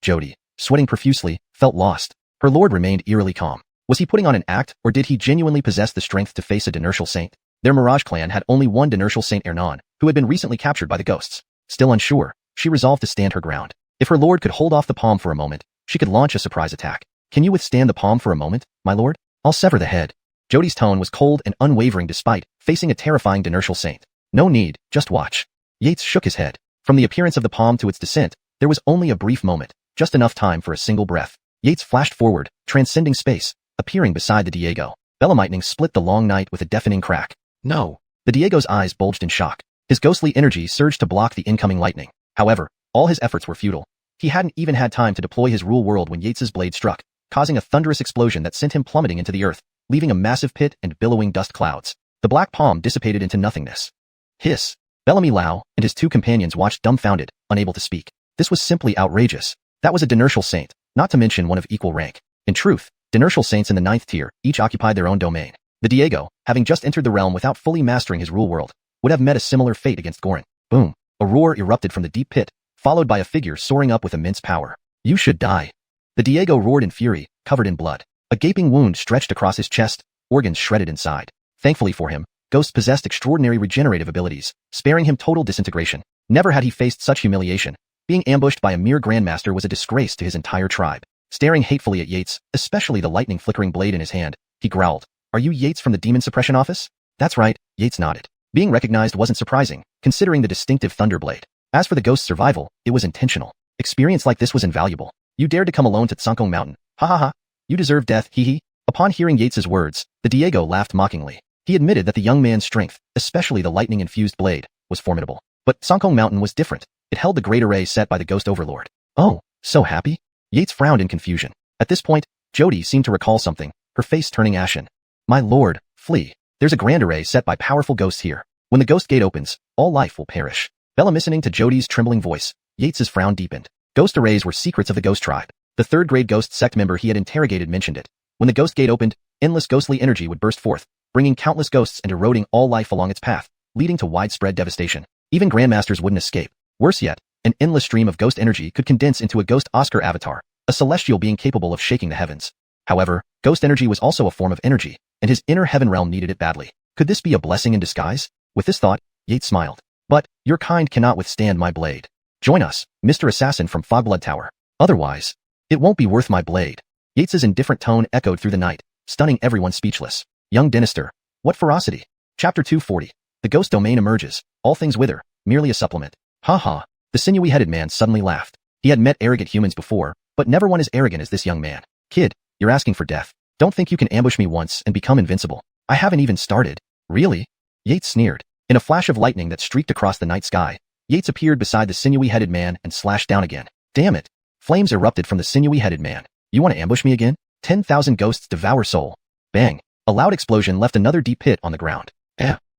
Jody, sweating profusely, felt lost. Her lord remained eerily calm. Was he putting on an act, or did he genuinely possess the strength to face a dinertial saint? Their Mirage clan had only one dinertial saint Ernan, who had been recently captured by the ghosts. Still unsure, she resolved to stand her ground. If her lord could hold off the palm for a moment, she could launch a surprise attack. Can you withstand the palm for a moment, my lord? I'll sever the head. Jody's tone was cold and unwavering despite facing a terrifying dinertial saint. No need, just watch. Yates shook his head. From the appearance of the palm to its descent, there was only a brief moment, just enough time for a single breath. Yates flashed forward, transcending space, appearing beside the Diego. Belemightning split the long night with a deafening crack. No. The Diego's eyes bulged in shock. His ghostly energy surged to block the incoming lightning. However, all his efforts were futile. He hadn't even had time to deploy his rule world when Yates's blade struck, causing a thunderous explosion that sent him plummeting into the earth, leaving a massive pit and billowing dust clouds. The black palm dissipated into nothingness. Hiss. Bellamy Lau and his 2 companions watched dumbfounded, unable to speak. This was simply outrageous. That was a dinertial saint, not to mention one of equal rank. In truth, dinertial saints in the 9th tier each occupied their own domain. The Diego, having just entered the realm without fully mastering his rule world, would have met a similar fate against Gorin. Boom. A roar erupted from the deep pit, followed by a figure soaring up with immense power. You should die. The Diego roared in fury, covered in blood. A gaping wound stretched across his chest, organs shredded inside. Thankfully for him, Ghost possessed extraordinary regenerative abilities, sparing him total disintegration. Never had he faced such humiliation. Being ambushed by a mere Grandmaster was a disgrace to his entire tribe. Staring hatefully at Yates, especially the lightning flickering blade in his hand, he growled, "Are you Yates from the Demon Suppression Office?" That's right, Yates nodded. Being recognized wasn't surprising, considering the distinctive thunderblade. As for the Ghost's survival, it was intentional. Experience like this was invaluable. You dared to come alone to Tsangkong Mountain. Ha ha ha. You deserve death, hee hee. Upon hearing Yates's words, the Diego laughed mockingly. He admitted that the young man's strength, especially the lightning-infused blade, was formidable. But Tsangkong Mountain was different. It held the great array set by the Ghost Overlord. Oh, so happy? Yates frowned in confusion. At this point, Jody seemed to recall something, her face turning ashen. My lord, flee. There's a grand array set by powerful ghosts here. When the ghost gate opens, all life will perish. Bella listening to Jody's trembling voice, Yates's frown deepened. Ghost arrays were secrets of the ghost tribe. The third-grade ghost sect member he had interrogated mentioned it. When the ghost gate opened, endless ghostly energy would burst forth, bringing countless ghosts and eroding all life along its path, leading to widespread devastation. Even grandmasters wouldn't escape. Worse yet, an endless stream of ghost energy could condense into a ghost Oscar avatar, a celestial being capable of shaking the heavens. However, ghost energy was also a form of energy, and his inner heaven realm needed it badly. Could this be a blessing in disguise? With this thought, Yates smiled. But, your kind cannot withstand my blade. Join us, Mr. Assassin from Fogblood Tower. Otherwise, it won't be worth my blade. Yates's indifferent tone echoed through the night, stunning everyone speechless. Young Dynasty. What ferocity. Chapter 240. The ghost domain emerges. All things wither, merely a supplement. Ha ha. The sinewy-headed man suddenly laughed. He had met arrogant humans before, but never one as arrogant as this young man. Kid, you're asking for death. Don't think you can ambush me once and become invincible. I haven't even started. Really? Yates sneered. In a flash of lightning that streaked across the night sky, Yates appeared beside the sinewy-headed man and slashed down again. Damn it. Flames erupted from the sinewy-headed man. You want to ambush me again? 10,000 ghosts devour soul. Bang. A loud explosion left another deep pit on the ground.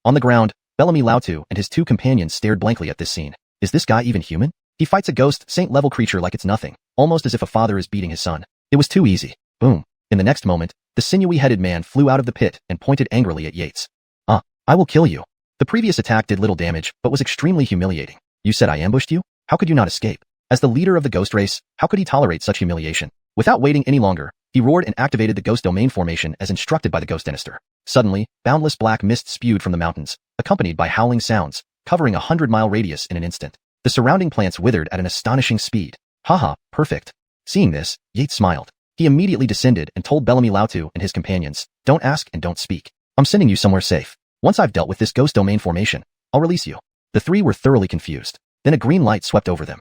On the ground, Bellamy Lautu and his two companions stared blankly at this scene. Is this guy even human? He fights a ghost, saint-level creature like it's nothing, almost as if a father is beating his son. It was too easy. Boom. In the next moment, the sinewy-headed man flew out of the pit and pointed angrily at Yates. I will kill you. The previous attack did little damage, but was extremely humiliating. You said I ambushed you? How could you not escape? As the leader of the ghost race, how could he tolerate such humiliation? Without waiting any longer, he roared and activated the ghost domain formation as instructed by the ghost Dynasty. Suddenly, boundless black mist spewed from the mountains, accompanied by howling sounds, covering a 100-mile radius in an instant. The surrounding plants withered at an astonishing speed. Haha, perfect. Seeing this, Yates smiled. He immediately descended and told Bellamy Lautu and his companions, don't ask and don't speak. I'm sending you somewhere safe. Once I've dealt with this ghost domain formation, I'll release you. The three were thoroughly confused. Then a green light swept over them.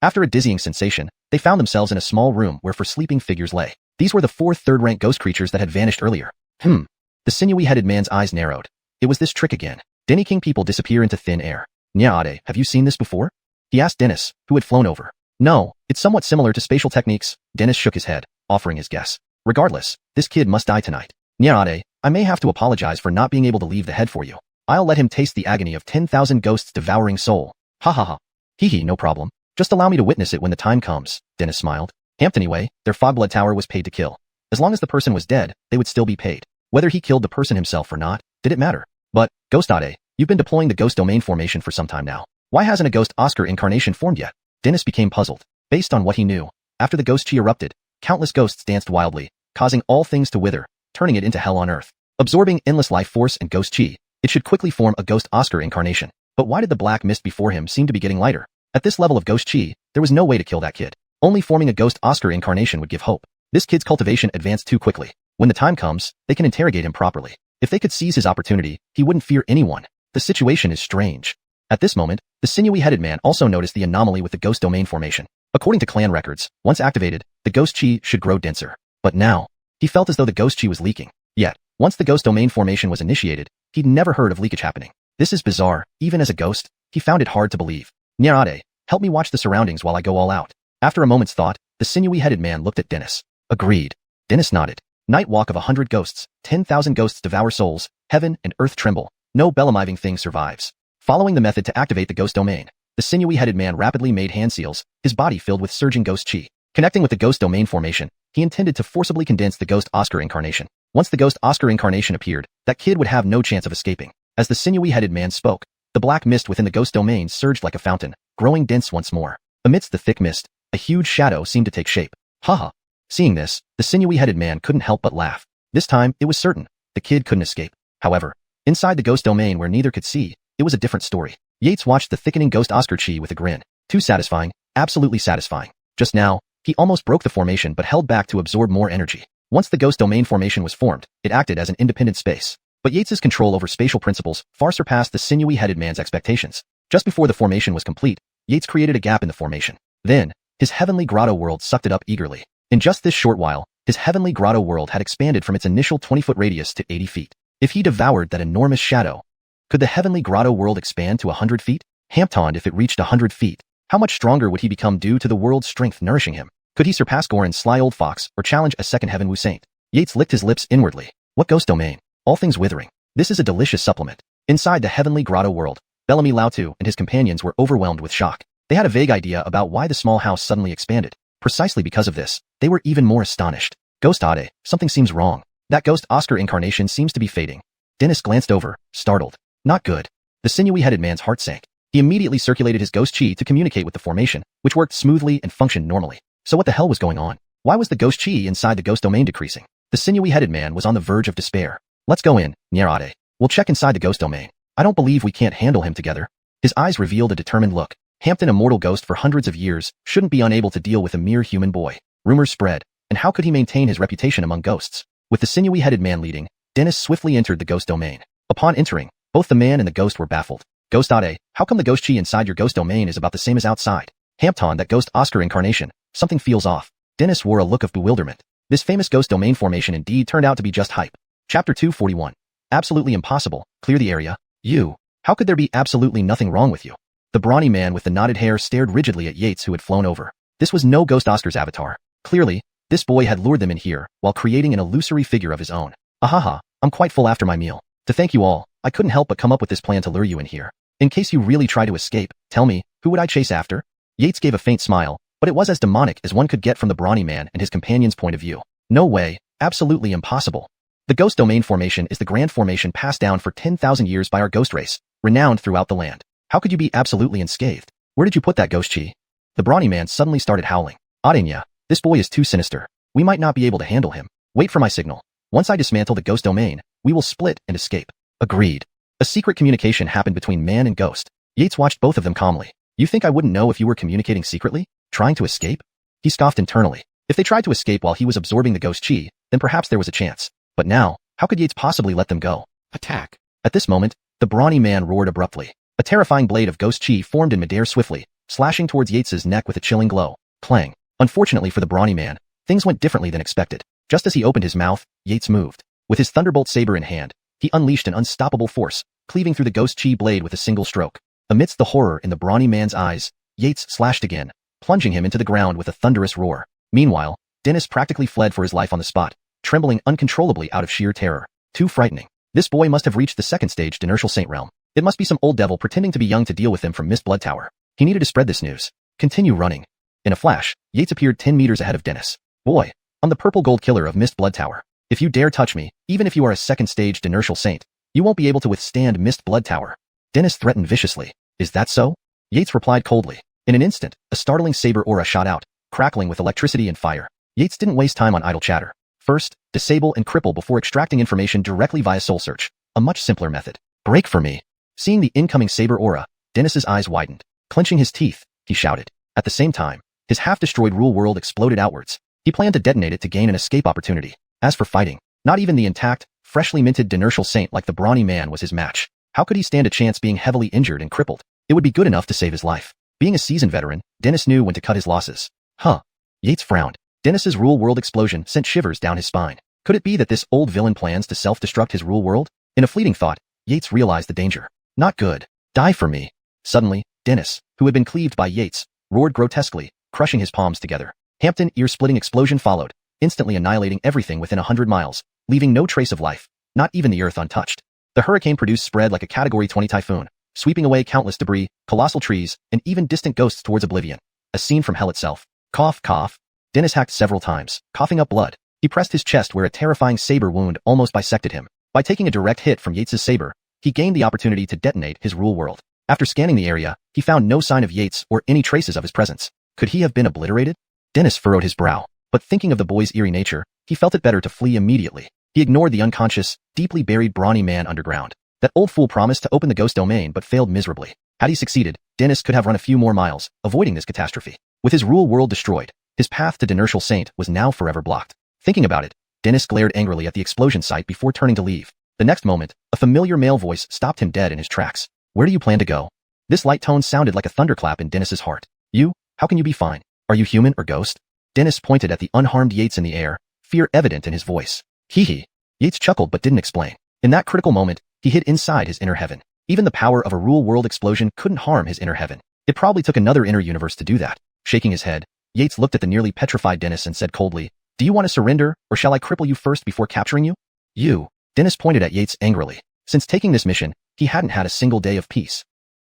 After a dizzying sensation, they found themselves in a small room where four sleeping figures lay. These were the four third-rank ghost creatures that had vanished earlier. The sinewy-headed man's eyes narrowed. It was this trick again. Denny King people disappear into thin air. Nyade, have you seen this before? He asked Dennis, who had flown over. No, it's somewhat similar to spatial techniques. Dennis shook his head, offering his guess. Regardless, this kid must die tonight. Nyade, I may have to apologize for not being able to leave the head for you. I'll let him taste the agony of 10,000 ghosts devouring soul. Ha ha ha. Hee, no problem. Just allow me to witness it when the time comes, Dennis smiled. Anyway, their Fogblood Tower was paid to kill. As long as the person was dead, they would still be paid. Whether he killed the person himself or not, did it matter? But, Ghostade, you've been deploying the ghost domain formation for some time now. Why hasn't a ghost Oscar incarnation formed yet? Dennis became puzzled. Based on what he knew, after the ghost chi erupted, countless ghosts danced wildly, causing all things to wither, turning it into hell on earth. Absorbing endless life force and ghost chi, it should quickly form a ghost Oscar incarnation. But why did the black mist before him seem to be getting lighter? At this level of ghost chi, there was no way to kill that kid. Only forming a ghost Oscar incarnation would give hope. This kid's cultivation advanced too quickly. When the time comes, they can interrogate him properly. If they could seize his opportunity, he wouldn't fear anyone. The situation is strange. At this moment, the sinewy-headed man also noticed the anomaly with the ghost domain formation. According to clan records, once activated, the ghost chi should grow denser. But now, he felt as though the ghost chi was leaking. Yet, once the ghost domain formation was initiated, he'd never heard of leakage happening. This is bizarre. Even as a ghost, he found it hard to believe. Nyarade, help me watch the surroundings while I go all out. After a moment's thought, the sinewy-headed man looked at Dennis. Agreed. Dennis nodded. Night walk of 100 ghosts, 10,000 ghosts devour souls, heaven and earth tremble. No bellamiving thing survives. Following the method to activate the ghost domain, the sinewy-headed man rapidly made hand seals, his body filled with surging ghost chi. Connecting with the ghost domain formation, he intended to forcibly condense the ghost Oscar incarnation. Once the ghost Oscar incarnation appeared, that kid would have no chance of escaping. As the sinewy-headed man spoke, the black mist within the ghost domain surged like a fountain, growing dense once more. Amidst the thick mist, a huge shadow seemed to take shape. Haha. Seeing this, the sinewy-headed man couldn't help but laugh. This time, it was certain. The kid couldn't escape. However, inside the ghost domain where neither could see, it was a different story. Yates watched the thickening ghost Oscar chi with a grin. Too satisfying, absolutely satisfying. Just now, he almost broke the formation but held back to absorb more energy. Once the ghost domain formation was formed, it acted as an independent space. But Yates's control over spatial principles far surpassed the sinewy-headed man's expectations. Just before the formation was complete, Yates created a gap in the formation. Then, his heavenly grotto world sucked it up eagerly. In just this short while, his heavenly grotto world had expanded from its initial 20-foot radius to 80 feet. If he devoured that enormous shadow, could the heavenly grotto world expand to 100 feet? Hampton if it reached 100 feet. How much stronger would he become due to the world's strength nourishing him? Could he surpass Goran's sly old fox or challenge a second heaven Wu Saint? Yates licked his lips inwardly. What ghost domain? All things withering. This is a delicious supplement. Inside the heavenly grotto world, Bellamy Lautu and his companions were overwhelmed with shock. They had a vague idea about why the small house suddenly expanded. Precisely because of this, they were even more astonished. Ghost Ade, something seems wrong. That ghost Oscar incarnation seems to be fading. Dennis glanced over, startled. Not good. The sinewy-headed man's heart sank. He immediately circulated his ghost chi to communicate with the formation, which worked smoothly and functioned normally. So what the hell was going on? Why was the ghost chi inside the ghost domain decreasing? The sinewy-headed man was on the verge of despair. Let's go in, Nyarade. We'll check inside the ghost domain. I don't believe we can't handle him together. His eyes revealed a determined look. Hampton, a mortal ghost for hundreds of years, shouldn't be unable to deal with a mere human boy. Rumors spread, and how could he maintain his reputation among ghosts? With the sinewy-headed man leading, Dennis swiftly entered the ghost domain. Upon entering, both the man and the ghost were baffled. Ghost Ade, how come the ghost chi inside your ghost domain is about the same as outside? Hampton, that ghost Oscar incarnation, something feels off. Dennis wore a look of bewilderment. This famous ghost domain formation indeed turned out to be just hype. Chapter 241. Absolutely impossible. Clear the area. You. How could there be absolutely nothing wrong with you? The brawny man with the knotted hair stared rigidly at Yates, who had flown over. This was no ghost Oscar's avatar. Clearly, this boy had lured them in here while creating an illusory figure of his own. Ahaha, I'm quite full after my meal. To thank you all, I couldn't help but come up with this plan to lure you in here. In case you really try to escape, tell me, who would I chase after? Yates gave a faint smile, but it was as demonic as one could get from the brawny man and his companion's point of view. No way, absolutely impossible. The ghost domain formation is the grand formation passed down for 10,000 years by our ghost race, renowned throughout the land. How could you be absolutely unscathed? Where did you put that ghost chi? The brawny man suddenly started howling. Adenya, this boy is too sinister. We might not be able to handle him. Wait for my signal. Once I dismantle the ghost domain, we will split and escape. Agreed. A secret communication happened between man and ghost. Yates watched both of them calmly. You think I wouldn't know if you were communicating secretly? Trying to escape? He scoffed internally. If they tried to escape while he was absorbing the ghost chi, then perhaps there was a chance. But now, how could Yates possibly let them go? Attack. At this moment, the brawny man roared abruptly. A terrifying blade of ghost chi formed in midair swiftly, slashing towards Yates's neck with a chilling glow. Clang. Unfortunately for the brawny man, things went differently than expected. Just as he opened his mouth, Yates moved. With his thunderbolt saber in hand, he unleashed an unstoppable force, cleaving through the ghost chi blade with a single stroke. Amidst the horror in the brawny man's eyes, Yates slashed again, plunging him into the ground with a thunderous roar. Meanwhile, Dennis practically fled for his life on the spot, trembling uncontrollably out of sheer terror. Too frightening. This boy must have reached the second stage Inertial Saint realm. It must be some old devil pretending to be young to deal with him from Mist Blood Tower. He needed to spread this news. Continue running. In a flash, Yates appeared 10 meters ahead of Dennis. Boy, I'm the purple gold killer of Mist Blood Tower. If you dare touch me, even if you are a second stage Inertial Saint, you won't be able to withstand Mist Blood Tower. Dennis threatened viciously. Is that so? Yates replied coldly. In an instant, a startling saber aura shot out, crackling with electricity and fire. Yates didn't waste time on idle chatter. First, disable and cripple before extracting information directly via soul search. A much simpler method. Break for me. Seeing the incoming saber aura, Dennis's eyes widened. Clenching his teeth, he shouted. At the same time, his half-destroyed rule world exploded outwards. He planned to detonate it to gain an escape opportunity. As for fighting, not even the intact, freshly minted Inertial Saint like the brawny man was his match. How could he stand a chance being heavily injured and crippled? It would be good enough to save his life. Being a seasoned veteran, Dennis knew when to cut his losses. Huh. Yates frowned. Dennis's rule world explosion sent shivers down his spine. Could it be that this old villain plans to self-destruct his rule world? In a fleeting thought, Yates realized the danger. Not good. Die for me. Suddenly, Dennis, who had been cleaved by Yates, roared grotesquely, crushing his palms together. Hampton ear-splitting explosion followed, instantly annihilating everything within 100 miles, leaving no trace of life, not even the earth untouched. The hurricane produced spread like a Category 20 typhoon, sweeping away countless debris, colossal trees, and even distant ghosts towards oblivion. A scene from hell itself. Cough, cough. Dennis hacked several times, coughing up blood. He pressed his chest where a terrifying saber wound almost bisected him. By taking a direct hit from Yates's saber, he gained the opportunity to detonate his rule world. After scanning the area, he found no sign of Yates or any traces of his presence. Could he have been obliterated? Dennis furrowed his brow, but thinking of the boy's eerie nature, he felt it better to flee immediately. He ignored the unconscious, deeply buried brawny man underground. That old fool promised to open the ghost domain but failed miserably. Had he succeeded, Dennis could have run a few more miles, avoiding this catastrophe. With his rule world destroyed, his path to Inertial Saint was now forever blocked. Thinking about it, Dennis glared angrily at the explosion site before turning to leave. The next moment, a familiar male voice stopped him dead in his tracks. Where do you plan to go? This light tone sounded like a thunderclap in Dennis's heart. You? How can you be fine? Are you human or ghost? Dennis pointed at the unharmed Yates in the air, fear evident in his voice. Hee. Yates chuckled but didn't explain. In that critical moment, he hid inside his inner heaven. Even the power of a rule world explosion couldn't harm his inner heaven. It probably took another inner universe to do that. Shaking his head, Yates looked at the nearly petrified Dennis and said coldly, Do you want to surrender, or shall I cripple you first before capturing you? You. Dennis pointed at Yates angrily. Since taking this mission, he hadn't had a single day of peace.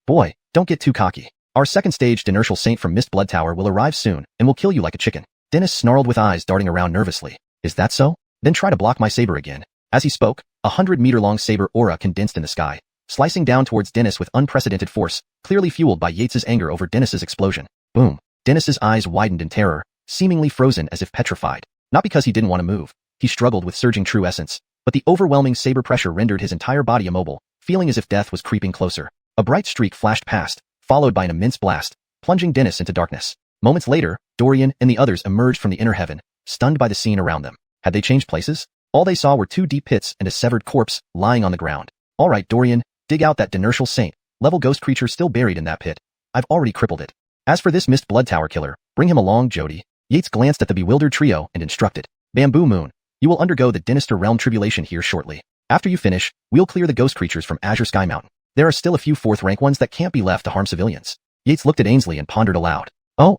Boy, don't get too cocky. Our second stage Dinertial Saint from Mist Blood Tower will arrive soon and will kill you like a chicken. Dennis snarled with eyes darting around nervously. Is that so? Then try to block my saber again. As he spoke, 100-meter-long saber aura condensed in the sky, slicing down towards Dennis with unprecedented force, clearly fueled by Yates's anger over Dennis's explosion. Boom. Dennis's eyes widened in terror, seemingly frozen as if petrified. Not because he didn't want to move. He struggled with surging true essence, but the overwhelming saber pressure rendered his entire body immobile, feeling as if death was creeping closer. A bright streak flashed past, followed by an immense blast, plunging Dennis into darkness. Moments later, Dorian and the others emerged from the inner heaven, stunned by the scene around them. Had they changed places? All they saw were 2 deep pits and a severed corpse lying on the ground. All right, Dorian, dig out that Dinertial Saint, level ghost creature still buried in that pit. I've already crippled it. As for this Mist Blood Tower killer, bring him along, Jody. Yates glanced at the bewildered trio and instructed. Bamboo Moon, you will undergo the Dinister Realm tribulation here shortly. After you finish, we'll clear the ghost creatures from Azure Sky Mountain. There are still a few 4th-rank ones that can't be left to harm civilians. Yates looked at Ainsley and pondered aloud. Oh,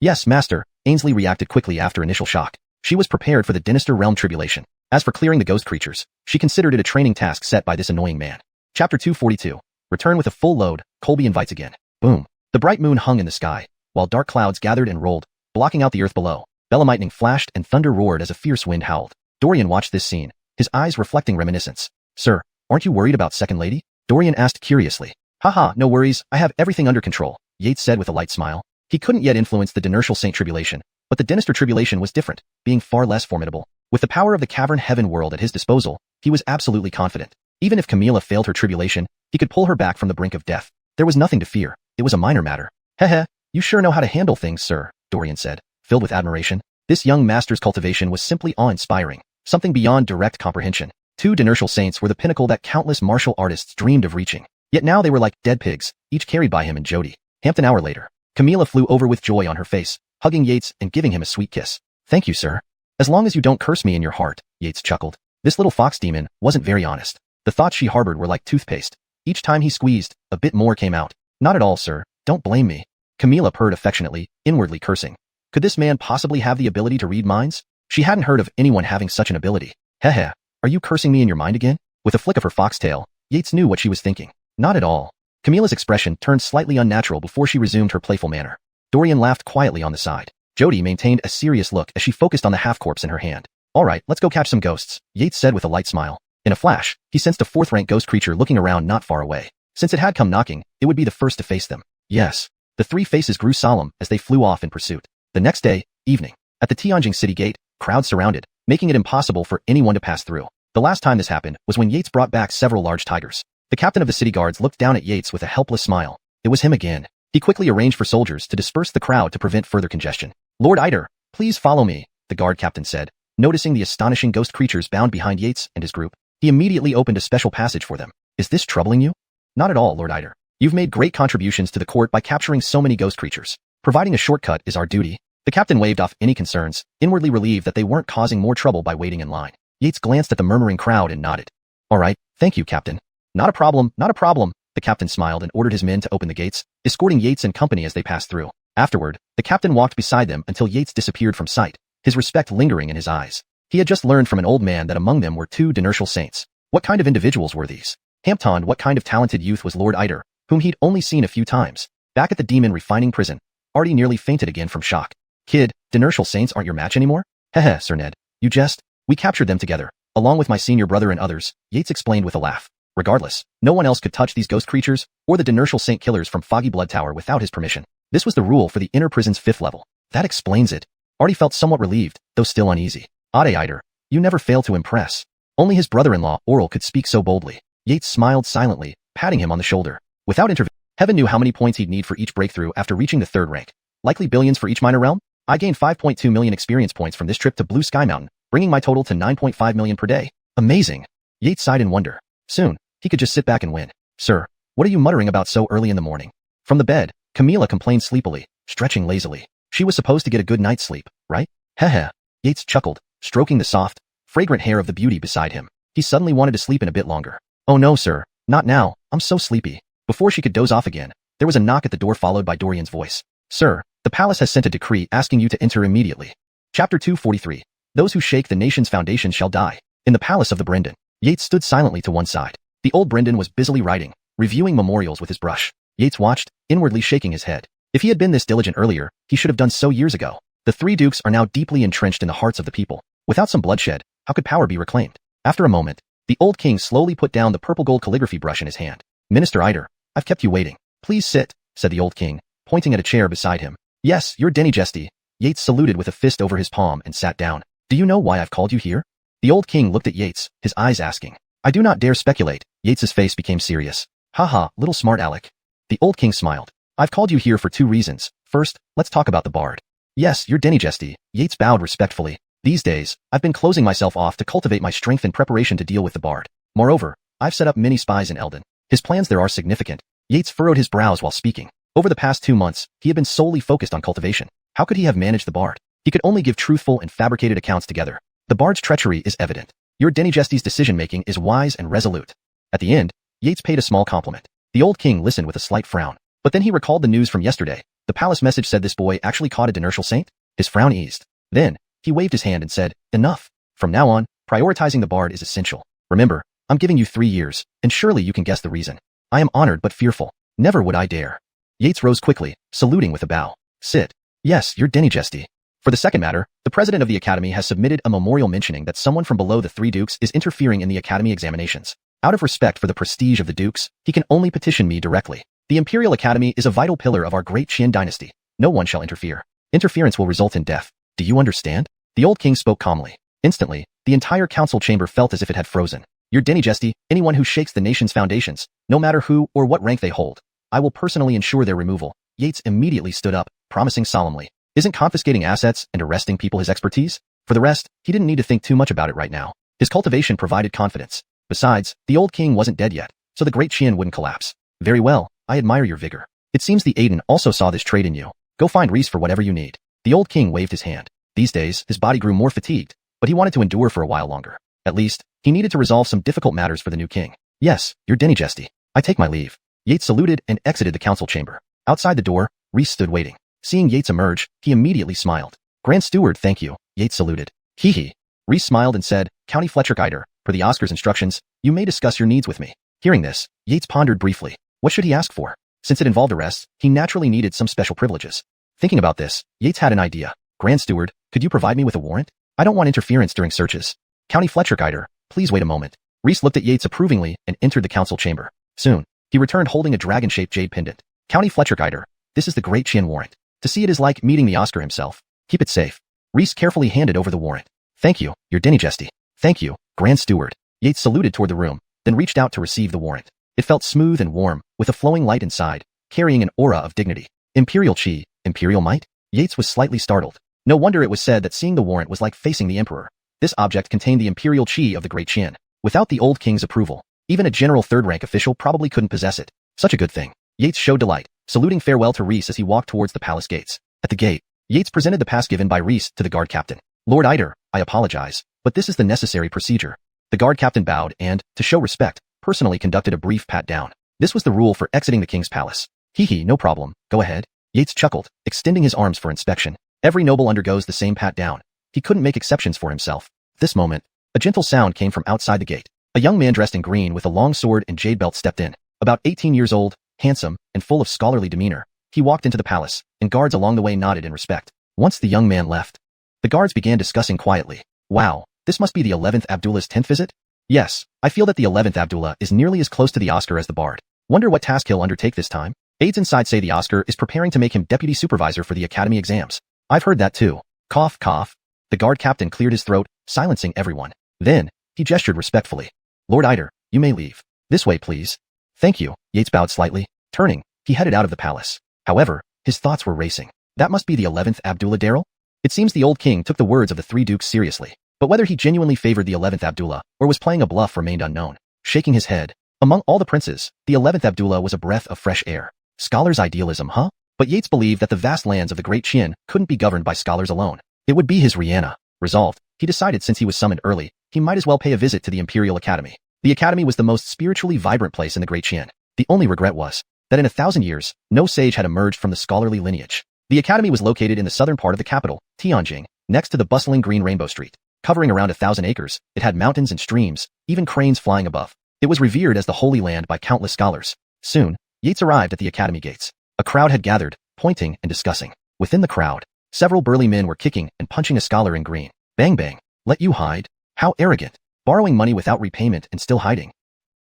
yes, Master. Ainsley reacted quickly after initial shock. She was prepared for the Dinister Realm tribulation. As for clearing the ghost creatures, she considered it a training task set by this annoying man. Chapter 242. Return with a full load, Colby invites again. Boom. The bright moon hung in the sky, while dark clouds gathered and rolled, blocking out the earth below. Lightning flashed and thunder roared as a fierce wind howled. Dorian watched this scene, his eyes reflecting reminiscence. Sir, aren't you worried about Second Lady? Dorian asked curiously. Haha, no worries, I have everything under control, Yates said with a light smile. He couldn't yet influence the Dinertial Saint tribulation, but the Dinister tribulation was different, being far less formidable. With the power of the Cavern Heaven world at his disposal, he was absolutely confident. Even if Camilla failed her tribulation, he could pull her back from the brink of death. There was nothing to fear. It was a minor matter. Heh, you sure know how to handle things, sir, Dorian said, filled with admiration. This young master's cultivation was simply awe-inspiring, something beyond direct comprehension. 2 Dinertial Saints were the pinnacle that countless martial artists dreamed of reaching. Yet now they were like dead pigs, each carried by him and Jody. An hour later, Camilla flew over with joy on her face, hugging Yates and giving him a sweet kiss. Thank you, sir. As long as you don't curse me in your heart, Yates chuckled. This little fox demon wasn't very honest. The thoughts she harbored were like toothpaste. Each time he squeezed, a bit more came out. Not at all, sir. Don't blame me. Camilla purred affectionately, inwardly cursing. Could this man possibly have the ability to read minds? She hadn't heard of anyone having such an ability. Heh, are you cursing me in your mind again? With a flick of her foxtail, Yates knew what she was thinking. Not at all. Camilla's expression turned slightly unnatural before she resumed her playful manner. Dorian laughed quietly on the side. Jody maintained a serious look as she focused on the half-corpse in her hand. All right, let's go catch some ghosts, Yates said with a light smile. In a flash, he sensed a 4th-rank ghost creature looking around not far away. Since it had come knocking, it would be the first to face them. Yes. The 3 faces grew solemn as they flew off in pursuit. The next day, evening. At the Tianjing city gate, crowds surrounded, making it impossible for anyone to pass through. The last time this happened was when Yates brought back several large tigers. The captain of the city guards looked down at Yates with a helpless smile. It was him again. He quickly arranged for soldiers to disperse the crowd to prevent further congestion. Lord Eider, please follow me, the guard captain said. Noticing the astonishing ghost creatures bound behind Yates and his group, he immediately opened a special passage for them. Is this troubling you? Not at all, Lord Eider. You've made great contributions to the court by capturing so many ghost creatures. Providing a shortcut is our duty. The captain waved off any concerns, inwardly relieved that they weren't causing more trouble by waiting in line. Yates glanced at the murmuring crowd and nodded. All right, thank you, Captain. Not a problem, not a problem. The captain smiled and ordered his men to open the gates, escorting Yates and company as they passed through. Afterward, the captain walked beside them until Yates disappeared from sight, his respect lingering in his eyes. He had just learned from an old man that among them were 2 Dinertial Saints. What kind of individuals were these? Hampton, what kind of talented youth was Lord Eider, whom he'd only seen a few times? Back at the demon refining prison, Artie nearly fainted again from shock. Kid, Dinertial Saints aren't your match anymore? Heh, Sir Ned. You jest? We captured them together, along with my senior brother and others, Yates explained with a laugh. Regardless, no one else could touch these ghost creatures or the Dinertial Saint killers from Foggy Blood Tower without his permission. This was the rule for the inner prison's 5th level. That explains it. Artie felt somewhat relieved, though still uneasy. Ade Eider, you never fail to impress. Only his brother-in-law, Oral, could speak so boldly. Yates smiled silently, patting him on the shoulder. Without intervention, heaven knew how many points he'd need for each breakthrough after reaching the 3rd rank. Likely billions for each minor realm? I gained 5.2 million experience points from this trip to Blue Sky Mountain, bringing my total to 9.5 million per day. Amazing. Yates sighed in wonder. Soon, he could just sit back and win. Sir, what are you muttering about so early in the morning? From the bed, Camilla complained sleepily, stretching lazily. She was supposed to get a good night's sleep, right? Heh. Yates chuckled, stroking the soft, fragrant hair of the beauty beside him. He suddenly wanted to sleep in a bit longer. Oh no, sir, not now, I'm so sleepy. Before she could doze off again, there was a knock at the door followed by Dorian's voice. Sir, the palace has sent a decree asking you to enter immediately. Chapter 243. Those who shake the nation's foundations shall die. In the palace of the Brendan, Yates stood silently to one side. The old Brendan was busily writing, reviewing memorials with his brush. Yates watched, inwardly shaking his head. If he had been this diligent earlier, he should have done so years ago. The three dukes are now deeply entrenched in the hearts of the people. Without some bloodshed, how could power be reclaimed? After a moment, the old king slowly put down the purple gold calligraphy brush in his hand. Minister Eider, I've kept you waiting. Please sit, said the old king, pointing at a chair beside him. Yes, your Dynasty. Yates saluted with a fist over his palm and sat down. Do you know why I've called you here? The old king looked at Yates, his eyes asking. I do not dare speculate. Yates's face became serious. Haha, little smart aleck. The old king smiled. I've called you here for two reasons. First, let's talk about the bard. Yes, your Dynasty. Yates bowed respectfully. These days, I've been closing myself off to cultivate my strength in preparation to deal with the bard. Moreover, I've set up many spies in Eldon. His plans there are significant. Yates furrowed his brows while speaking. Over the past 2 months, he had been solely focused on cultivation. How could he have managed the bard? He could only give truthful and fabricated accounts together. The bard's treachery is evident. Your Dynasty's decision-making is wise and resolute. At the end, Yates paid a small compliment. The old king listened with a slight frown. But then he recalled the news from yesterday. The palace message said this boy actually caught a Dynasty saint. His frown eased. Then, he waved his hand and said, enough. From now on, prioritizing the bard is essential. Remember, I'm giving you 3 years, and surely you can guess the reason. I am honored but fearful. Never would I dare. Yates rose quickly, saluting with a bow. Sit. Yes, your Dynasty. For the second matter, the president of the academy has submitted a memorial mentioning that someone from below the three dukes is interfering in the academy examinations. Out of respect for the prestige of the dukes, he can only petition me directly. The Imperial Academy is a vital pillar of our great Qian dynasty. No one shall interfere. Interference will result in death. Do you understand? The old king spoke calmly. Instantly, the entire council chamber felt as if it had frozen. Your Dynasty, anyone who shakes the nation's foundations, no matter who or what rank they hold, I will personally ensure their removal. Yates immediately stood up, promising solemnly. Isn't confiscating assets and arresting people his expertise? For the rest, he didn't need to think too much about it right now. His cultivation provided confidence. Besides, the old king wasn't dead yet, so the great Qian wouldn't collapse. Very well, I admire your vigor. It seems the Aiden also saw this trait in you. Go find Reese for whatever you need. The old king waved his hand. These days, his body grew more fatigued, but he wanted to endure for a while longer. At least, he needed to resolve some difficult matters for the new king. Yes, your Dynasty. I take my leave. Yates saluted and exited the council chamber. Outside the door, Reese stood waiting. Seeing Yates emerge, he immediately smiled. Grand Steward, thank you, Yates saluted. Hee hee. Reese smiled and said, County Fletcher-Eider, per the Oscar's instructions, you may discuss your needs with me. Hearing this, Yates pondered briefly. What should he ask for? Since it involved arrests, he naturally needed some special privileges. Thinking about this, Yates had an idea. Grand Steward, could you provide me with a warrant? I don't want interference during searches. County Fletcher-Eider, please wait a moment. Reese looked at Yates approvingly and entered the council chamber. Soon, he returned holding a dragon-shaped jade pendant. County Fletcher-Eider, this is the great Qian warrant. To see it is like meeting the Oscar himself. Keep it safe. Reese carefully handed over the warrant. Thank you, your Dynasty. Thank you, Grand Steward. Yates saluted toward the room, then reached out to receive the warrant. It felt smooth and warm, with a flowing light inside, carrying an aura of dignity. Imperial Qi, Imperial might? Yates was slightly startled. No wonder it was said that seeing the warrant was like facing the Emperor. This object contained the Imperial Qi of the Great Qian. Without the old king's approval, even a general third-rank official probably couldn't possess it. Such a good thing. Yates showed delight, saluting farewell to Reese as he walked towards the palace gates. At the gate, Yates presented the pass given by Reese to the guard captain. Lord Eider, I apologize, but this is the necessary procedure. The guard captain bowed and, to show respect, personally conducted a brief pat-down. This was the rule for exiting the king's palace. Hee hee, no problem, go ahead. Yates chuckled, extending his arms for inspection. Every noble undergoes the same pat-down. He couldn't make exceptions for himself. At this moment, a gentle sound came from outside the gate. A young man dressed in green with a long sword and jade belt stepped in. About 18 years old, handsome, and full of scholarly demeanor, he walked into the palace, and guards along the way nodded in respect. Once the young man left, the guards began discussing quietly. Wow, this must be the 11th Abdullah's 10th visit? Yes, I feel that the 11th Abdullah is nearly as close to the Oscar as the Bard. Wonder what task he'll undertake this time? Aides inside say the Oscar is preparing to make him deputy supervisor for the academy exams. I've heard that too. Cough, cough. The guard captain cleared his throat, silencing everyone. Then, he gestured respectfully. Lord Eider, you may leave. This way, please. Thank you, Yates bowed slightly. Turning, he headed out of the palace. However, his thoughts were racing. That must be the 11th Abdullah Darrell? It seems the old king took the words of the three dukes seriously. But whether he genuinely favored the 11th Abdullah or was playing a bluff remained unknown. Shaking his head, among all the princes, the 11th Abdullah was a breath of fresh air. Scholars' idealism, huh? But Yates believed that the vast lands of the Great Qian couldn't be governed by scholars alone. It would be his Rihanna. Resolved, he decided since he was summoned early, he might as well pay a visit to the Imperial Academy. The academy was the most spiritually vibrant place in the Great Qian. The only regret was that in 1,000 years, no sage had emerged from the scholarly lineage. The academy was located in the southern part of the capital, Tianjin, next to the bustling green Rainbow Street. Covering around 1,000 acres, it had mountains and streams, even cranes flying above. It was revered as the Holy Land by countless scholars. Soon, Yates arrived at the academy gates. A crowd had gathered, pointing and discussing. Within the crowd, several burly men were kicking and punching a scholar in green. Bang bang. Let you hide? How arrogant. Borrowing money without repayment and still hiding.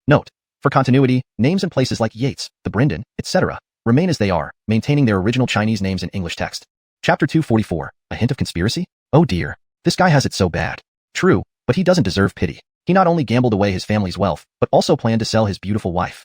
Note: for continuity, names and places like Yates, the Brendan, etc. remain as they are, maintaining their original Chinese names in English text. Chapter 244, a hint of conspiracy? Oh dear. This guy has it so bad. True, but he doesn't deserve pity. He not only gambled away his family's wealth, but also planned to sell his beautiful wife.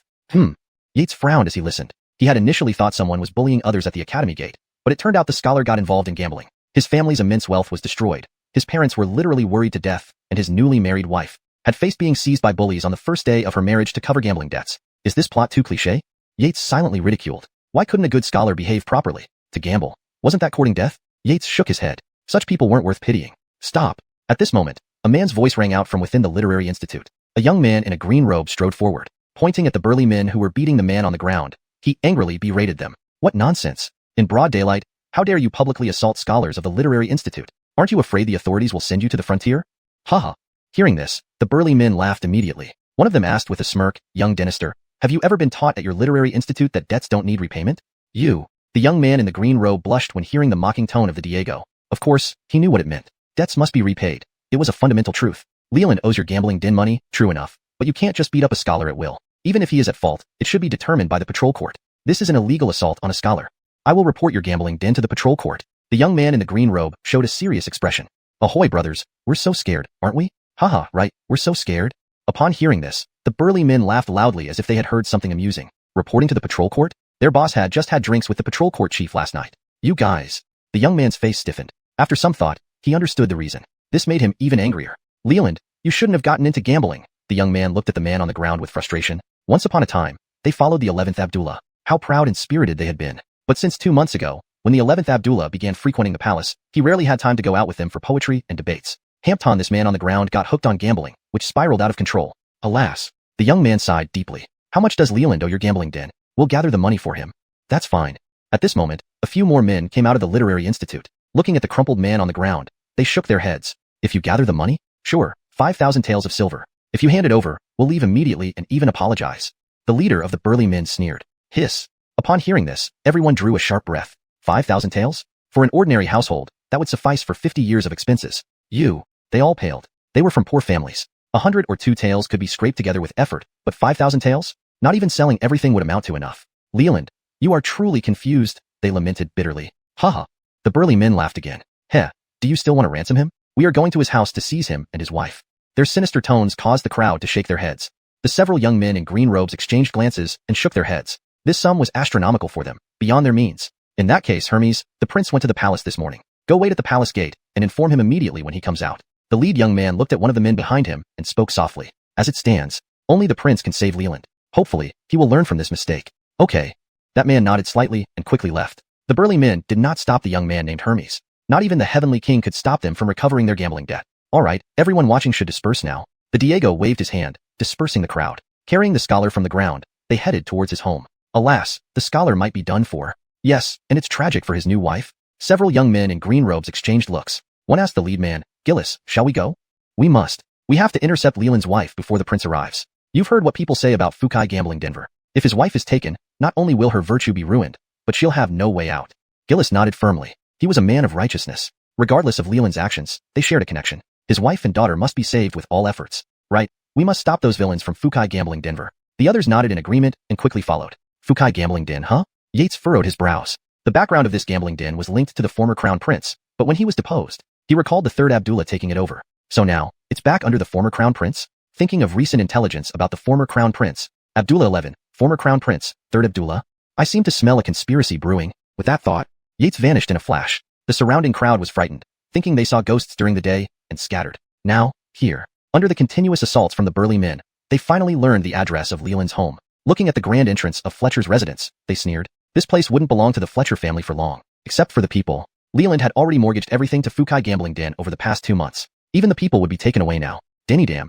Yates frowned as he listened. He had initially thought someone was bullying others at the academy gate, but it turned out the scholar got involved in gambling. His family's immense wealth was destroyed. His parents were literally worried to death, and his newly married wife had faced being seized by bullies on the first day of her marriage to cover gambling debts. Is this plot too cliché? Yates silently ridiculed. Why couldn't a good scholar behave properly? To gamble. Wasn't that courting death? Yates shook his head. Such people weren't worth pitying. Stop. At this moment, a man's voice rang out from within the literary institute. A young man in a green robe strode forward. Pointing at the burly men who were beating the man on the ground, he angrily berated them. What nonsense. In broad daylight, how dare you publicly assault scholars of the literary institute? Aren't you afraid the authorities will send you to the frontier? Haha. Hearing this, the burly men laughed immediately. One of them asked with a smirk, young Dynasty, have you ever been taught at your literary institute that debts don't need repayment? You. The young man in the green robe blushed when hearing the mocking tone of the Diego. Of course, he knew what it meant. Debts must be repaid. It was a fundamental truth. Leland owes your gambling den money, true enough, but you can't just beat up a scholar at will. Even if he is at fault, it should be determined by the patrol court. This is an illegal assault on a scholar. I will report your gambling den to the patrol court. The young man in the green robe showed a serious expression. Ahoy, brothers, we're so scared, aren't we? Haha, right, we're so scared. Upon hearing this, the burly men laughed loudly as if they had heard something amusing. Reporting to the patrol court? Their boss had just had drinks with the patrol court chief last night. You guys. The young man's face stiffened. After some thought, he understood the reason. This made him even angrier. Leland, you shouldn't have gotten into gambling. The young man looked at the man on the ground with frustration. Once upon a time, they followed the 11th Abdullah. How proud and spirited they had been. But since 2 months ago, when the 11th Abdullah began frequenting the palace, he rarely had time to go out with them for poetry and debates. Hampton, this man on the ground, got hooked on gambling, which spiraled out of control. Alas. The young man sighed deeply. How much does Leland owe your gambling den? We'll gather the money for him. That's fine. At this moment, a few more men came out of the literary institute. Looking at the crumpled man on the ground, they shook their heads. If you gather the money? Sure, 5,000 taels of silver. If you hand it over, we'll leave immediately and even apologize. The leader of the burly men sneered. Hiss. Upon hearing this, everyone drew a sharp breath. 5,000 taels? For an ordinary household, that would suffice for 50 years of expenses. They all paled. They were from poor families. 100 or 2 taels could be scraped together with effort, but 5,000 taels? Not even selling everything would amount to enough. Leland, you are truly confused, they lamented bitterly. Haha. The burly men laughed again. Heh, do you still want to ransom him? We are going to his house to seize him and his wife. Their sinister tones caused the crowd to shake their heads. The several young men in green robes exchanged glances and shook their heads. This sum was astronomical for them, beyond their means. In that case, Hermes, the prince went to the palace this morning. Go wait at the palace gate and inform him immediately when he comes out. The lead young man looked at one of the men behind him and spoke softly. As it stands, only the prince can save Leland. Hopefully, he will learn from this mistake. Okay. That man nodded slightly and quickly left. The burly men did not stop the young man named Hermes. Not even the heavenly king could stop them from recovering their gambling debt. All right, everyone watching should disperse now. The Diego waved his hand, dispersing the crowd. Carrying the scholar from the ground, they headed towards his home. Alas, the scholar might be done for. Yes, and it's tragic for his new wife. Several young men in green robes exchanged looks. One asked the lead man, Gillis, shall we go? We must. We have to intercept Leland's wife before the prince arrives. You've heard what people say about Fukai Gambling Denver. If his wife is taken, not only will her virtue be ruined, but she'll have no way out. Gillis nodded firmly. He was a man of righteousness. Regardless of Leland's actions, they shared a connection. His wife and daughter must be saved with all efforts. Right, we must stop those villains from Fukai Gambling Denver. The others nodded in agreement and quickly followed. Fukai Gambling Den, huh? Yates furrowed his brows. The background of this gambling den was linked to the former crown prince, but when he was deposed, he recalled the third Abdullah taking it over. So now, it's back under the former crown prince? Thinking of recent intelligence about the former crown prince, Abdullah 11, former crown prince, third Abdullah? I seem to smell a conspiracy brewing. With that thought, Yates vanished in a flash. The surrounding crowd was frightened, thinking they saw ghosts during the day, and scattered. Now, here, under the continuous assaults from the burly men, they finally learned the address of Leland's home. Looking at the grand entrance of Fletcher's residence, they sneered. This place wouldn't belong to the Fletcher family for long. Except for the people. Leland had already mortgaged everything to Fukai Gambling Den over the past 2 months. Even the people would be taken away now. Denny damn,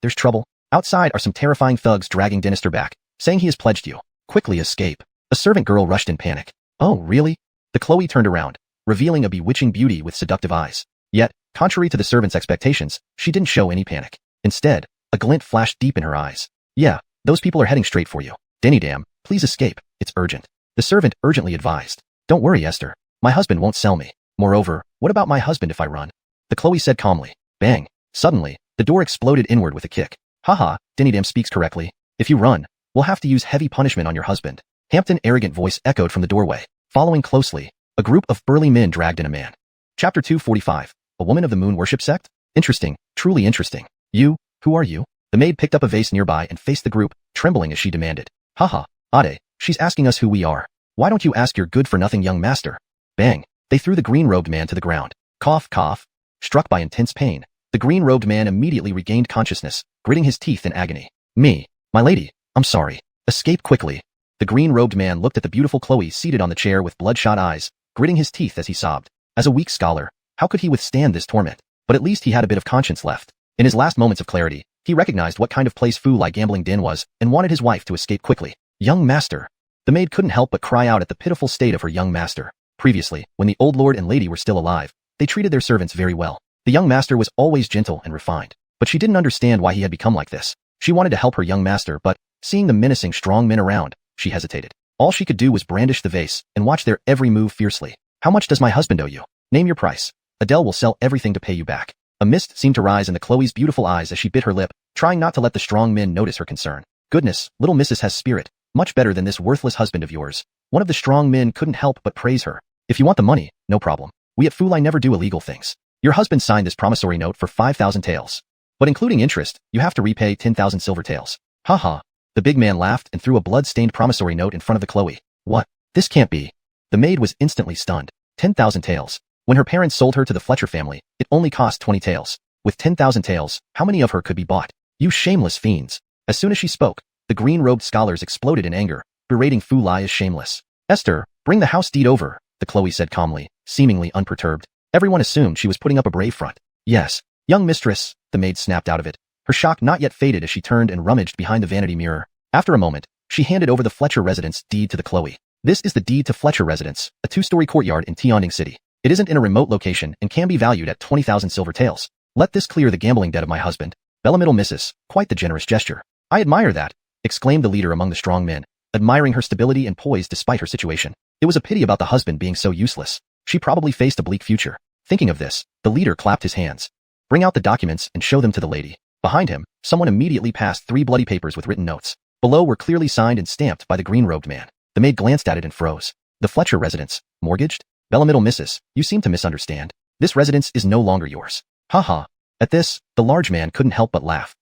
there's trouble. Outside are some terrifying thugs dragging Dynasty back, saying he has pledged you. Quickly escape. A servant girl rushed in panic. Oh, really? The Chloe turned around, revealing a bewitching beauty with seductive eyes. Yet, contrary to the servant's expectations, she didn't show any panic. Instead, a A glint flashed deep in her eyes. Yeah, those people are heading straight for you. Dynasty, please escape. It's urgent. The servant urgently advised. Don't worry, Esther. My husband won't sell me. Moreover, what about my husband if I run? The Chloe said calmly. Bang. Suddenly, the door exploded inward with a kick. Haha, Dynasty speaks correctly. If you run, we'll have to use heavy punishment on your husband. Hampton's arrogant voice echoed from the doorway. Following closely, a group of burly men dragged in a man. Chapter 245. A woman of the moon worship sect? Interesting, truly interesting. You, who are you? The maid picked up a vase nearby and faced the group, trembling as she demanded. Haha, Ade, she's asking us who we are. Why don't you ask your good-for-nothing young master? Bang. They threw the green-robed man to the ground. Cough, cough. Struck by intense pain, the green-robed man immediately regained consciousness, gritting his teeth in agony. Me, my lady, I'm sorry. Escape quickly. The green-robed man looked at the beautiful Chloe seated on the chair with bloodshot eyes, gritting his teeth as he sobbed. As a weak scholar, how could he withstand this torment? But at least he had a bit of conscience left. In his last moments of clarity, he recognized what kind of place Fu Lai gambling den was and wanted his wife to escape quickly. Young master. The maid couldn't help but cry out at the pitiful state of her young master. Previously, when the old lord and lady were still alive, they treated their servants very well. The young master was always gentle and refined, but she didn't understand why he had become like this. She wanted to help her young master, but, seeing the menacing strong men around, she hesitated. All she could do was brandish the vase and watch their every move fiercely. How much does my husband owe you? Name your price. Adele will sell everything to pay you back. A mist seemed to rise in the Chloe's beautiful eyes as she bit her lip, trying not to let the strong men notice her concern. Goodness, little Mrs. has spirit, much better than this worthless husband of yours. One of the strong men couldn't help but praise her. If you want the money, no problem. We at Fu Lai never do illegal things. Your husband signed this promissory note for 5,000 taels. But including interest, you have to repay 10,000 silver taels. Haha. The big man laughed and threw a blood-stained promissory note in front of the Chloe. What? This can't be. The maid was instantly stunned. 10,000 taels. When her parents sold her to the Fletcher family, it only cost 20 taels. With 10,000 taels, how many of her could be bought? You shameless fiends. As soon as she spoke, the green-robed scholars exploded in anger, berating Fu Lai as shameless. Esther, bring the house deed over, the Chloe said calmly, seemingly unperturbed. Everyone assumed she was putting up a brave front. Yes, young mistress, the maid snapped out of it. Her shock not yet faded as she turned and rummaged behind the vanity mirror. After a moment, she handed over the Fletcher residence deed to the Chloe. This is the deed to Fletcher residence, a 2-story courtyard in Tianding City. It isn't in a remote location and can be valued at 20,000 silver taels. Let this clear the gambling debt of my husband. Bella Middle Missus, quite the generous gesture. I admire that, exclaimed the leader among the strong men, admiring her stability and poise despite her situation. It was a pity about the husband being so useless. She probably faced a bleak future. Thinking of this, the leader clapped his hands. Bring out the documents and show them to the lady. Behind him, someone immediately passed 3 bloody papers with written notes. Below were clearly signed and stamped by the green-robed man. The maid glanced at it and froze. The Fletcher residence, mortgaged? Bella Middle Missus, you seem to misunderstand. This residence is no longer yours. Haha. At this, the large man couldn't help but laugh.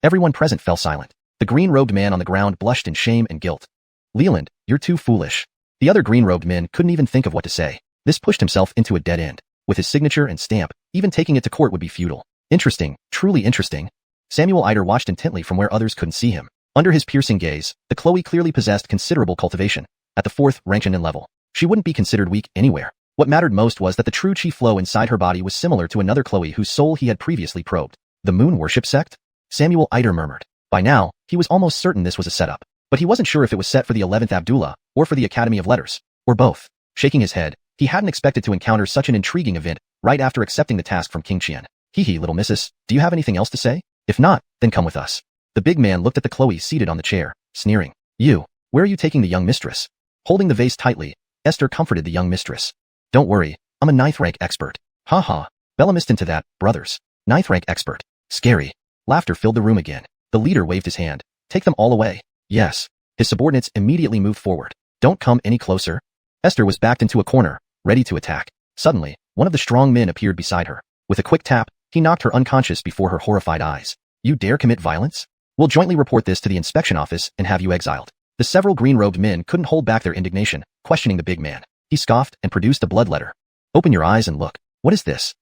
Everyone present fell silent. The green-robed man on the ground blushed in shame and guilt. Leland, you're too foolish. The other green-robed men couldn't even think of what to say. This pushed himself into a dead end. With his signature and stamp, even taking it to court would be futile. Interesting, truly interesting. Samuel Eider watched intently from where others couldn't see him. Under his piercing gaze, the Chloe clearly possessed considerable cultivation. At the 4th rank Qian level, she wouldn't be considered weak anywhere. What mattered most was that the true chi flow inside her body was similar to another Chloe whose soul he had previously probed. The moon worship sect? Samuel Eider murmured. By now, he was almost certain this was a setup. But he wasn't sure if it was set for the 11th Abdullah, or for the Academy of Letters, or both. Shaking his head, he hadn't expected to encounter such an intriguing event right after accepting the task from King Qian. Hee little missus, do you have anything else to say? If not, then come with us. The big man looked at the Chloe seated on the chair, sneering. You, where are you taking the young mistress? Holding the vase tightly, Esther comforted the young mistress. Don't worry, I'm a 9th rank expert. Ha ha. Bella missed into that, brothers. 9th rank expert. Scary. Laughter filled the room again. The leader waved his hand. Take them all away. Yes. His subordinates immediately moved forward. Don't come any closer. Esther was backed into a corner, ready to attack. Suddenly, one of the strong men appeared beside her. With a quick tap, he knocked her unconscious before her horrified eyes. You dare commit violence? We'll jointly report this to the inspection office and have you exiled. The several green-robed men couldn't hold back their indignation, questioning the big man. He scoffed and produced a blood letter. Open your eyes and look. What is this?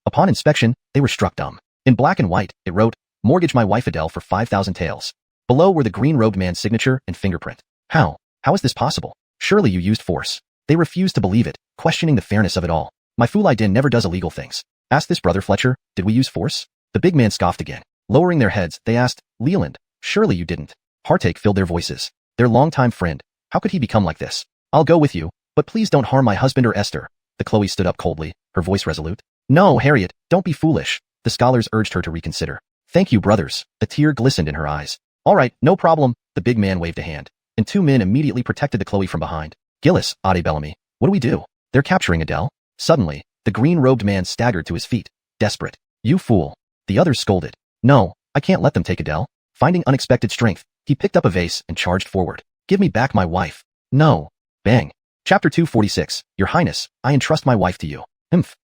Upon inspection, they were struck dumb. In black and white, it wrote, Mortgage my wife Adele for 5,000 taels. Below were the green-robed man's signature and fingerprint. How? How is this possible? Surely you used force. They refused to believe it, questioning the fairness of it all. My Fu Lai Din never does illegal things. Ask this brother Fletcher, did we use force? The big man scoffed again. Lowering their heads, they asked, Leland, surely you didn't. Heartache filled their voices. Their longtime friend, how could he become like this? I'll go with you, but please don't harm my husband or Esther. The Chloe stood up coldly, her voice resolute. No, Harriet, don't be foolish. The scholars urged her to reconsider. Thank you, brothers. A tear glistened in her eyes. All right, no problem. The big man waved a hand, and two men immediately protected the Chloe from behind. Gillis, Ade Bellamy, what do we do? They're capturing Adele. Suddenly, the green-robed man staggered to his feet, desperate. You fool. The others scolded. No, I can't let them take Adele. Finding unexpected strength, he picked up a vase and charged forward. Give me back my wife. No. Bang. Chapter 246. Your Highness, I entrust my wife to you.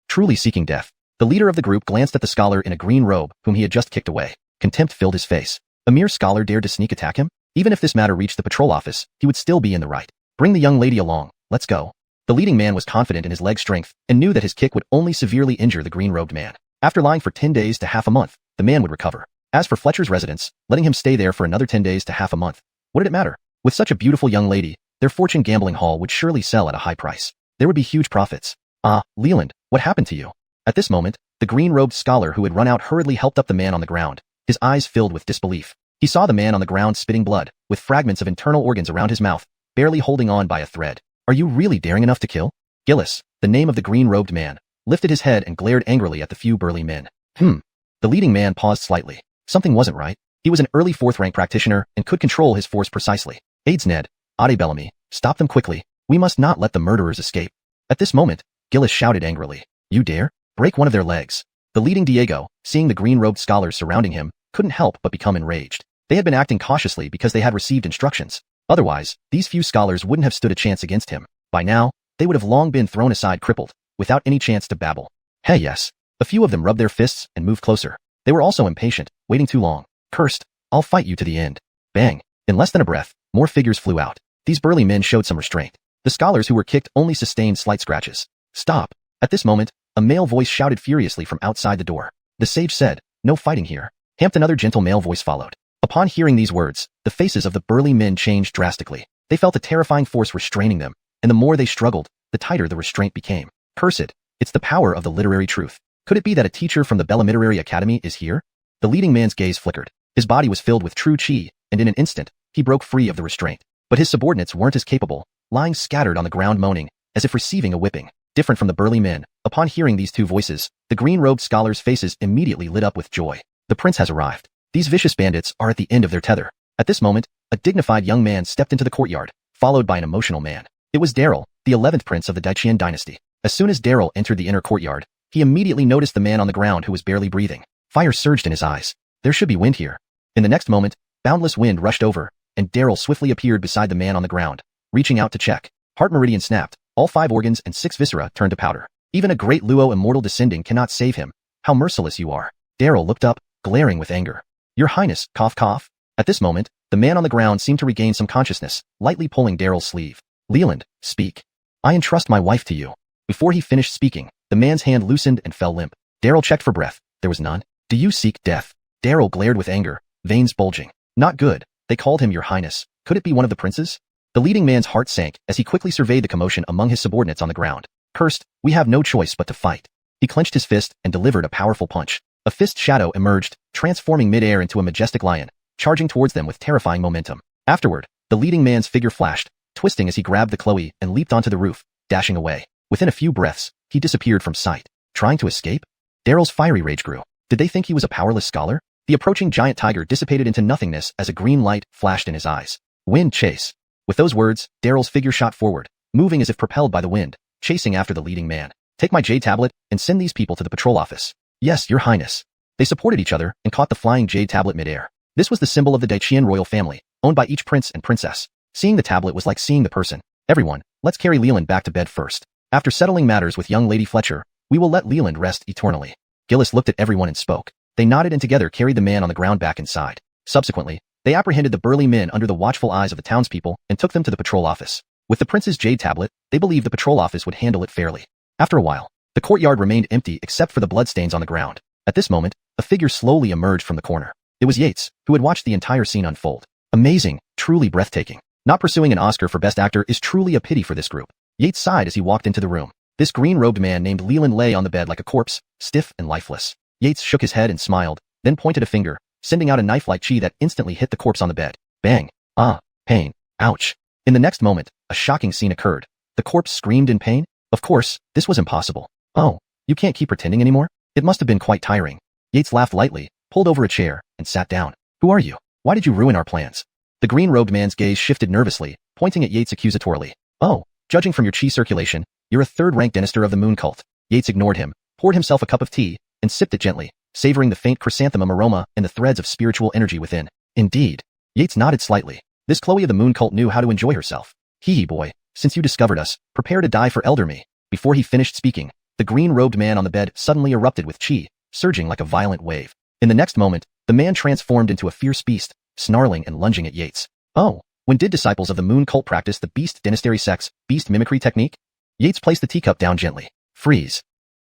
Truly seeking death. The leader of the group glanced at the scholar in a green robe, whom he had just kicked away. Contempt filled his face. A mere scholar dared to sneak attack him? Even if this matter reached the patrol office, he would still be in the right. Bring the young lady along. Let's go. The leading man was confident in his leg strength and knew that his kick would only severely injure the green-robed man. After lying for 10 days to half a month, the man would recover. As for Fletcher's residence, letting him stay there for another 10 days to half a month. What did it matter? With such a beautiful young lady, their fortune gambling hall would surely sell at a high price. There would be huge profits. Ah, Leland, what happened to you? At this moment, the green-robed scholar who had run out hurriedly helped up the man on the ground, his eyes filled with disbelief. He saw the man on the ground spitting blood, with fragments of internal organs around his mouth, barely holding on by a thread. Are you really daring enough to kill? Gillis, the name of the green-robed man, lifted his head and glared angrily at the few burly men. The leading man paused slightly. Something wasn't right. He was an early fourth-rank practitioner and could control his force precisely. Aides Ned, Ade Bellamy, stop them quickly. We must not let the murderers escape. At this moment, Gillis shouted angrily. You dare? Break one of their legs. The leading Diego, seeing the green-robed scholars surrounding him, couldn't help but become enraged. They had been acting cautiously because they had received instructions. Otherwise, these few scholars wouldn't have stood a chance against him. By now, they would have long been thrown aside crippled, without any chance to babble. Hey yes. A few of them rubbed their fists and moved closer. They were also impatient, waiting too long. Cursed, I'll fight you to the end. Bang. In less than a breath, more figures flew out. These burly men showed some restraint. The scholars who were kicked only sustained slight scratches. Stop. At this moment, a male voice shouted furiously from outside the door. The sage said, no fighting here. Another gentle male voice followed. Upon hearing these words, the faces of the burly men changed drastically. They felt a terrifying force restraining them, and the more they struggled, the tighter the restraint became. Cursed, it's the power of the literary truth. Could it be that a teacher from the Bella Literary Academy is here? The leading man's gaze flickered. His body was filled with true qi, and in an instant, he broke free of the restraint. But his subordinates weren't as capable, lying scattered on the ground moaning, as if receiving a whipping. Different from the burly men, upon hearing these two voices, the green-robed scholars' faces immediately lit up with joy. The prince has arrived. These vicious bandits are at the end of their tether. At this moment, a dignified young man stepped into the courtyard, followed by an emotional man. It was Daryl, the 11th prince of the Qian dynasty. As soon as Daryl entered the inner courtyard, he immediately noticed the man on the ground who was barely breathing. Fire surged in his eyes. There should be wind here. In the next moment, boundless wind rushed over, and Daryl swiftly appeared beside the man on the ground, reaching out to check. Heart meridian snapped. All 5 organs and 6 viscera turned to powder. Even a great Luo immortal descending cannot save him. How merciless you are. Daryl looked up, glaring with anger. Your Highness, cough cough. At this moment, the man on the ground seemed to regain some consciousness, lightly pulling Daryl's sleeve. Leland, speak. I entrust my wife to you. Before he finished speaking, the man's hand loosened and fell limp. Daryl checked for breath. There was none. Do you seek death? Daryl glared with anger, veins bulging. Not good. They called him Your Highness. Could it be one of the princes? The leading man's heart sank as he quickly surveyed the commotion among his subordinates on the ground. Cursed, we have no choice but to fight. He clenched his fist and delivered a powerful punch. A fist shadow emerged, transforming midair into a majestic lion, charging towards them with terrifying momentum. Afterward, the leading man's figure flashed, twisting as he grabbed the Chloe and leaped onto the roof, dashing away. Within a few breaths, he disappeared from sight. Trying to escape? Daryl's fiery rage grew. Did they think he was a powerless scholar? The approaching giant tiger dissipated into nothingness as a green light flashed in his eyes. Wind chase. With those words, Daryl's figure shot forward, moving as if propelled by the wind, chasing after the leading man. Take my jade tablet and send these people to the patrol office. Yes, Your Highness. They supported each other and caught the flying jade tablet midair. This was the symbol of the Qian royal family, owned by each prince and princess. Seeing the tablet was like seeing the person. Everyone, let's carry Leland back to bed first. After settling matters with young Lady Fletcher, we will let Leland rest eternally. Gillis looked at everyone and spoke. They nodded and together carried the man on the ground back inside. Subsequently, they apprehended the burly men under the watchful eyes of the townspeople and took them to the patrol office. With the prince's jade tablet, they believed the patrol office would handle it fairly. After a while, the courtyard remained empty except for the bloodstains on the ground. At this moment, a figure slowly emerged from the corner. It was Yates, who had watched the entire scene unfold. Amazing, truly breathtaking. Not pursuing an Oscar for Best Actor is truly a pity for this group. Yates sighed as he walked into the room. This green-robed man named Leland lay on the bed like a corpse, stiff and lifeless. Yates shook his head and smiled, then pointed a finger, sending out a knife-like chi that instantly hit the corpse on the bed. Bang! Ah! Pain! Ouch! In the next moment, a shocking scene occurred. The corpse screamed in pain. Of course, this was impossible. Oh, you can't keep pretending anymore? It must have been quite tiring. Yates laughed lightly, pulled over a chair, and sat down. Who are you? Why did you ruin our plans? The green-robed man's gaze shifted nervously, pointing at Yates accusatorily. Oh, judging from your chi circulation, you're a third-rank dynasty of the moon cult. Yates ignored him, poured himself a cup of tea, and sipped it gently, savoring the faint chrysanthemum aroma and the threads of spiritual energy within. Indeed. Yates nodded slightly. This Chloe of the moon cult knew how to enjoy herself. Hee boy, since you discovered us, prepare to die for elder me. Before he finished speaking, the green-robed man on the bed suddenly erupted with chi, surging like a violent wave. In the next moment, the man transformed into a fierce beast, snarling and lunging at Yates. Oh, when did disciples of the moon cult practice the beast dynasty sex, beast mimicry technique? Yates placed the teacup down gently. Freeze.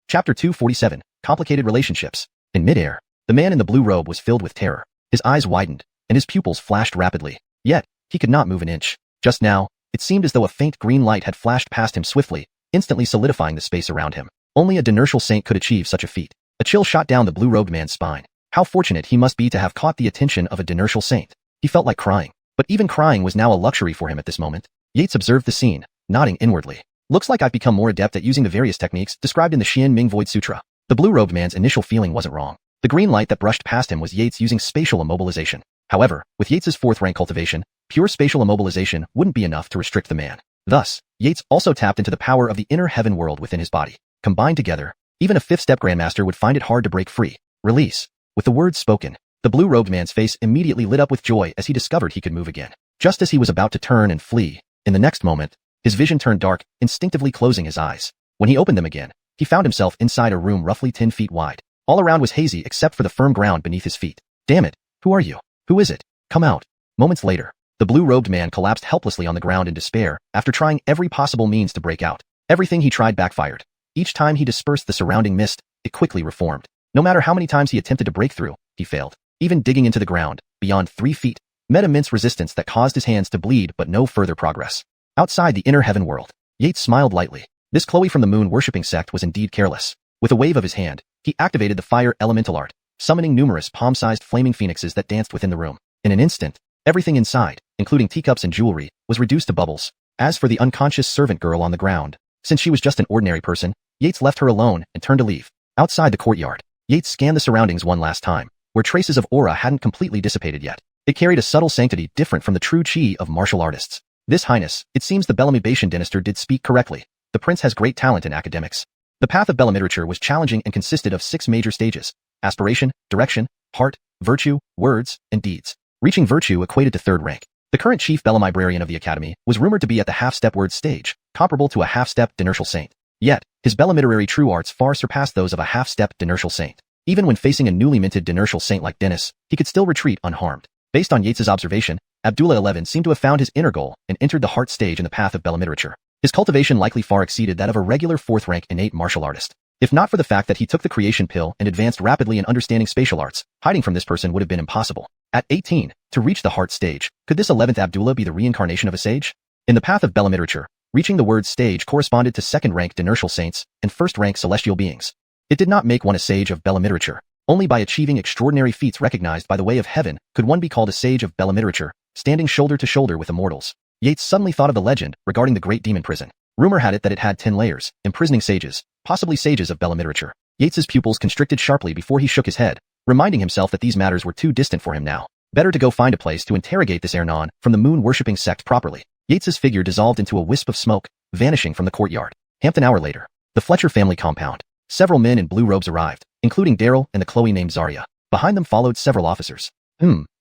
Chapter 247, Complicated Relationships. In midair, the man in the blue robe was filled with terror. His eyes widened, and his pupils flashed rapidly. Yet, he could not move an inch. Just now, it seemed as though a faint green light had flashed past him swiftly, instantly solidifying the space around him. Only a dynasty saint could achieve such a feat. A chill shot down the blue-robed man's spine. How fortunate he must be to have caught the attention of a dynasty saint. He felt like crying. But even crying was now a luxury for him at this moment. Yates observed the scene, nodding inwardly. Looks like I've become more adept at using the various techniques described in the Qian Ming Void Sutra. The blue-robed man's initial feeling wasn't wrong. The green light that brushed past him was Yates using spatial immobilization. However, with Yates's fourth-rank cultivation, pure spatial immobilization wouldn't be enough to restrict the man. Thus, Yates also tapped into the power of the inner heaven world within his body. Combined together, even a fifth-step grandmaster would find it hard to break free. Release. With the words spoken, the blue-robed man's face immediately lit up with joy as he discovered he could move again. Just as he was about to turn and flee, in the next moment, his vision turned dark, instinctively closing his eyes. When he opened them again, he found himself inside a room roughly 10 feet wide. All around was hazy except for the firm ground beneath his feet. Damn it, who are you? Who is it? Come out. Moments later, the blue-robed man collapsed helplessly on the ground in despair after trying every possible means to break out. Everything he tried backfired. Each time he dispersed the surrounding mist, it quickly reformed. No matter how many times he attempted to break through, he failed. Even digging into the ground, beyond 3 feet, met immense resistance that caused his hands to bleed but no further progress. Outside the inner heaven world, Yates smiled lightly. This Chloe from the moon worshipping sect was indeed careless. With a wave of his hand, he activated the fire elemental art, summoning numerous palm-sized flaming phoenixes that danced within the room. In an instant, everything inside, including teacups and jewelry, was reduced to bubbles. As for the unconscious servant girl on the ground, since she was just an ordinary person, Yates left her alone and turned to leave. Outside the courtyard, Yates scanned the surroundings one last time, where traces of aura hadn't completely dissipated yet. It carried a subtle sanctity different from the true chi of martial artists. This highness, it seems the Bellamibation dynasty did speak correctly. The prince has great talent in academics. The path of Bellamiderature was challenging and consisted of 6 major stages: aspiration, direction, heart, virtue, words, and deeds. Reaching virtue equated to 3rd rank. The current chief Bellamibrarian of the academy was rumored to be at the half-step word stage, comparable to a half-step dynasty saint. Yet, his Bellamiderary true arts far surpassed those of a half-step dynasty saint. Even when facing a newly minted dynasty saint like Dennis, he could still retreat unharmed. Based on Yates's observation, Abdullah XI seemed to have found his inner goal and entered the heart stage in the path of Bellamiderature. His cultivation likely far exceeded that of a regular 4th-rank innate martial artist. If not for the fact that he took the creation pill and advanced rapidly in understanding spatial arts, hiding from this person would have been impossible. At 18, to reach the heart stage, could this 11th Abdullah be the reincarnation of a sage? In the path of Bellamiderature, reaching the word stage corresponded to 2nd-rank dynasty saints and 1st-rank celestial beings. It did not make one a sage of Bellamiderature. Only by achieving extraordinary feats recognized by the way of heaven could one be called a sage of Bellamiderature, standing shoulder to shoulder with immortals. Yates suddenly thought of the legend regarding the great demon prison. Rumor had it that it had 10 layers, imprisoning sages, possibly sages of Bellamiderature. Yates's pupils constricted sharply before he shook his head, reminding himself that these matters were too distant for him now. Better to go find a place to interrogate this Ernon from the moon-worshipping sect properly. Yates's figure dissolved into a wisp of smoke, vanishing from the courtyard. Half an hour later, the Fletcher family compound. Several men in blue robes arrived, including Daryl and the Chloe named Zarya. Behind them followed several officers.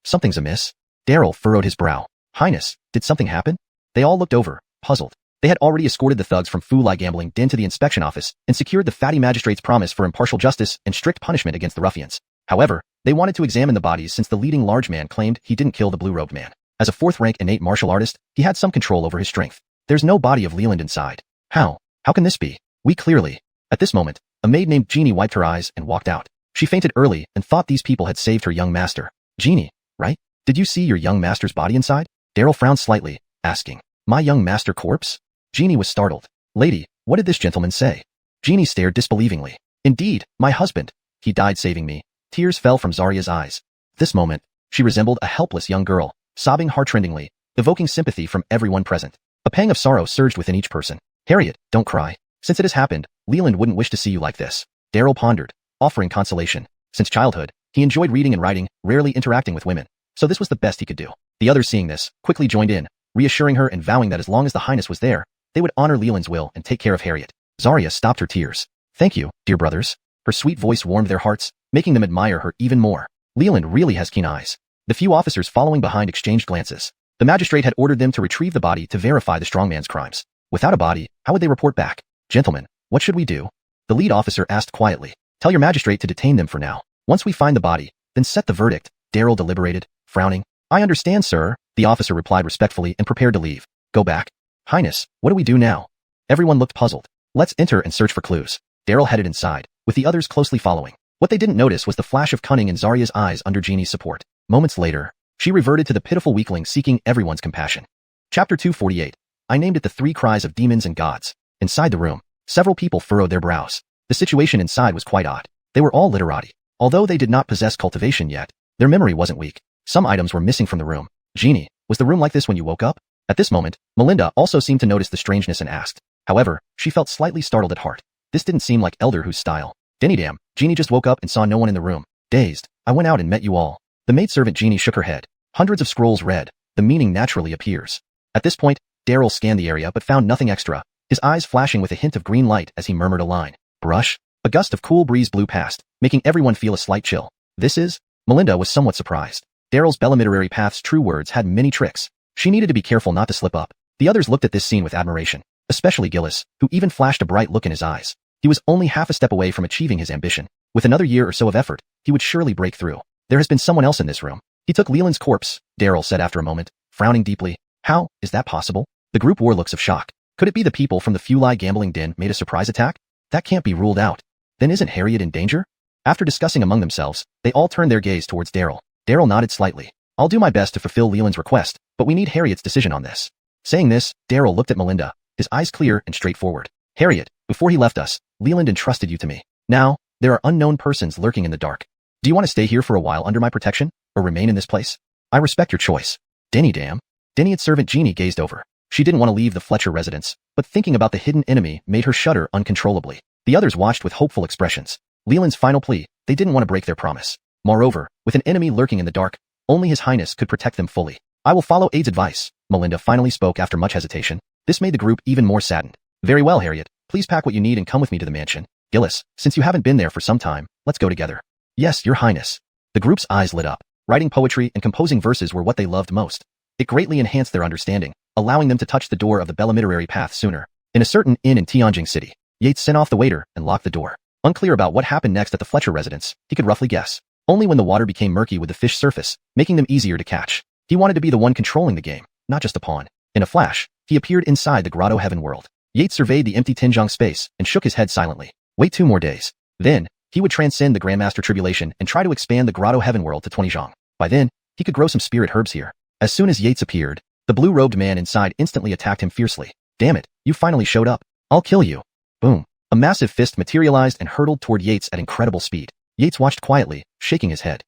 Something's amiss. Daryl furrowed his brow. Highness, did something happen? They all looked over, puzzled. They had already escorted the thugs from Fulai Gambling Den to the inspection office and secured the fatty magistrate's promise for impartial justice and strict punishment against the ruffians. However, they wanted to examine the bodies since the leading large man claimed he didn't kill the blue-robed man. As a 4th-rank innate martial artist, he had some control over his strength. There's no body of Leland inside. How? How can this be? We clearly... At this moment, a maid named Jeannie wiped her eyes and walked out. She fainted early and thought these people had saved her young master. Jeannie, right? Did you see your young master's body inside? Daryl frowned slightly, asking, my young master corpse? Jeannie was startled. Lady, what did this gentleman say? Jeannie stared disbelievingly. Indeed, my husband. He died saving me. Tears fell from Zarya's eyes. This moment, she resembled a helpless young girl, sobbing heartrendingly, evoking sympathy from everyone present. A pang of sorrow surged within each person. Harriet, don't cry. Since it has happened, Leland wouldn't wish to see you like this. Daryl pondered, offering consolation. Since childhood, He enjoyed reading and writing, rarely interacting with women, so this was the best he could do. The others, seeing this, quickly joined in, reassuring her and vowing that as long as the Highness was there, they would honor Leland's will and take care of Harriet. Zarya stopped her tears. Thank you, dear brothers. Her sweet voice warmed their hearts, making them admire her even more. Leland really has keen eyes. The few officers following behind exchanged glances. The magistrate had ordered them to retrieve the body to verify the strongman's crimes. Without a body, how would they report back? Gentlemen, what should we do? The lead officer asked quietly. Tell your magistrate to detain them for now. Once we find the body, then set the verdict. Daryl deliberated, frowning. I understand, sir, the officer replied respectfully and prepared to leave. Go back. Highness, what do we do now? Everyone looked puzzled. Let's enter and search for clues. Daryl headed inside, with the others closely following. What they didn't notice was the flash of cunning in Zarya's eyes under Jeannie's support. Moments later, she reverted to the pitiful weakling seeking everyone's compassion. Chapter 248. I named it the Three Cries of Demons and Gods. Inside the room, several people furrowed their brows. The situation inside was quite odd. They were all literati. Although they did not possess cultivation yet, their memory wasn't weak. Some items were missing from the room. Jeannie, was the room like this when you woke up? At this moment, Melinda also seemed to notice the strangeness and asked. However, she felt slightly startled at heart. This didn't seem like Elder Who's style. Damn, Jeannie just woke up and saw no one in the room. Dazed, I went out and met you all. The maidservant Jeannie shook her head. Hundreds of scrolls read. The meaning naturally appears. At this point, Daryl scanned the area but found nothing extra, his eyes flashing with a hint of green light as he murmured a line. Brush? A gust of cool breeze blew past, making everyone feel a slight chill. This is? Melinda was somewhat surprised. Daryl's Bellamiterary Path's true words had many tricks. She needed to be careful not to slip up. The others looked at this scene with admiration, especially Gillis, who even flashed a bright look in his eyes. He was only half a step away from achieving his ambition. With another year or so of effort, he would surely break through. There has been someone else in this room. He took Leland's corpse, Daryl said after a moment, frowning deeply. How is that possible? The group wore looks of shock. Could it be the people from the Fulai gambling den made a surprise attack? That can't be ruled out. Then isn't Harriet in danger? After discussing among themselves, they all turned their gaze towards Daryl. Daryl nodded slightly. I'll do my best to fulfill Leland's request, but we need Harriet's decision on this. Saying this, Daryl looked at Melinda, his eyes clear and straightforward. Harriet, before he left us, Leland entrusted you to me. Now, there are unknown persons lurking in the dark. Do you want to stay here for a while under my protection, or remain in this place? I respect your choice. Denny's servant Jeannie gazed over. She didn't want to leave the Fletcher residence, but thinking about the hidden enemy made her shudder uncontrollably. The others watched with hopeful expressions. Leland's final plea, they didn't want to break their promise. Moreover, with an enemy lurking in the dark, only His Highness could protect them fully. I will follow Aid's advice, Melinda finally spoke after much hesitation. This made the group even more saddened. Very well, Harriet. Please pack what you need and come with me to the mansion. Gillis, since you haven't been there for some time, let's go together. Yes, Your Highness. The group's eyes lit up. Writing poetry and composing verses were what they loved most. It greatly enhanced their understanding, allowing them to touch the door of the Bellamiterary Path sooner. In a certain inn in Tianjing City, Yates sent off the waiter and locked the door. Unclear about what happened next at the Fletcher residence, he could roughly guess. Only when the water became murky would the fish surface, making them easier to catch. He wanted to be the one controlling the game, not just a pawn. In a flash, he appeared inside the Grotto Heaven world. Yates surveyed the empty Tinjiang space and shook his head silently. Wait 2 more days. Then, he would transcend the Grandmaster Tribulation and try to expand the Grotto Heaven world to 20 zhang. By then, he could grow some spirit herbs here. As soon as Yates appeared, the blue-robed man inside instantly attacked him fiercely. Damn it, you finally showed up. I'll kill you. Boom. A massive fist materialized and hurtled toward Yates at incredible speed. Yates watched quietly, shaking his head.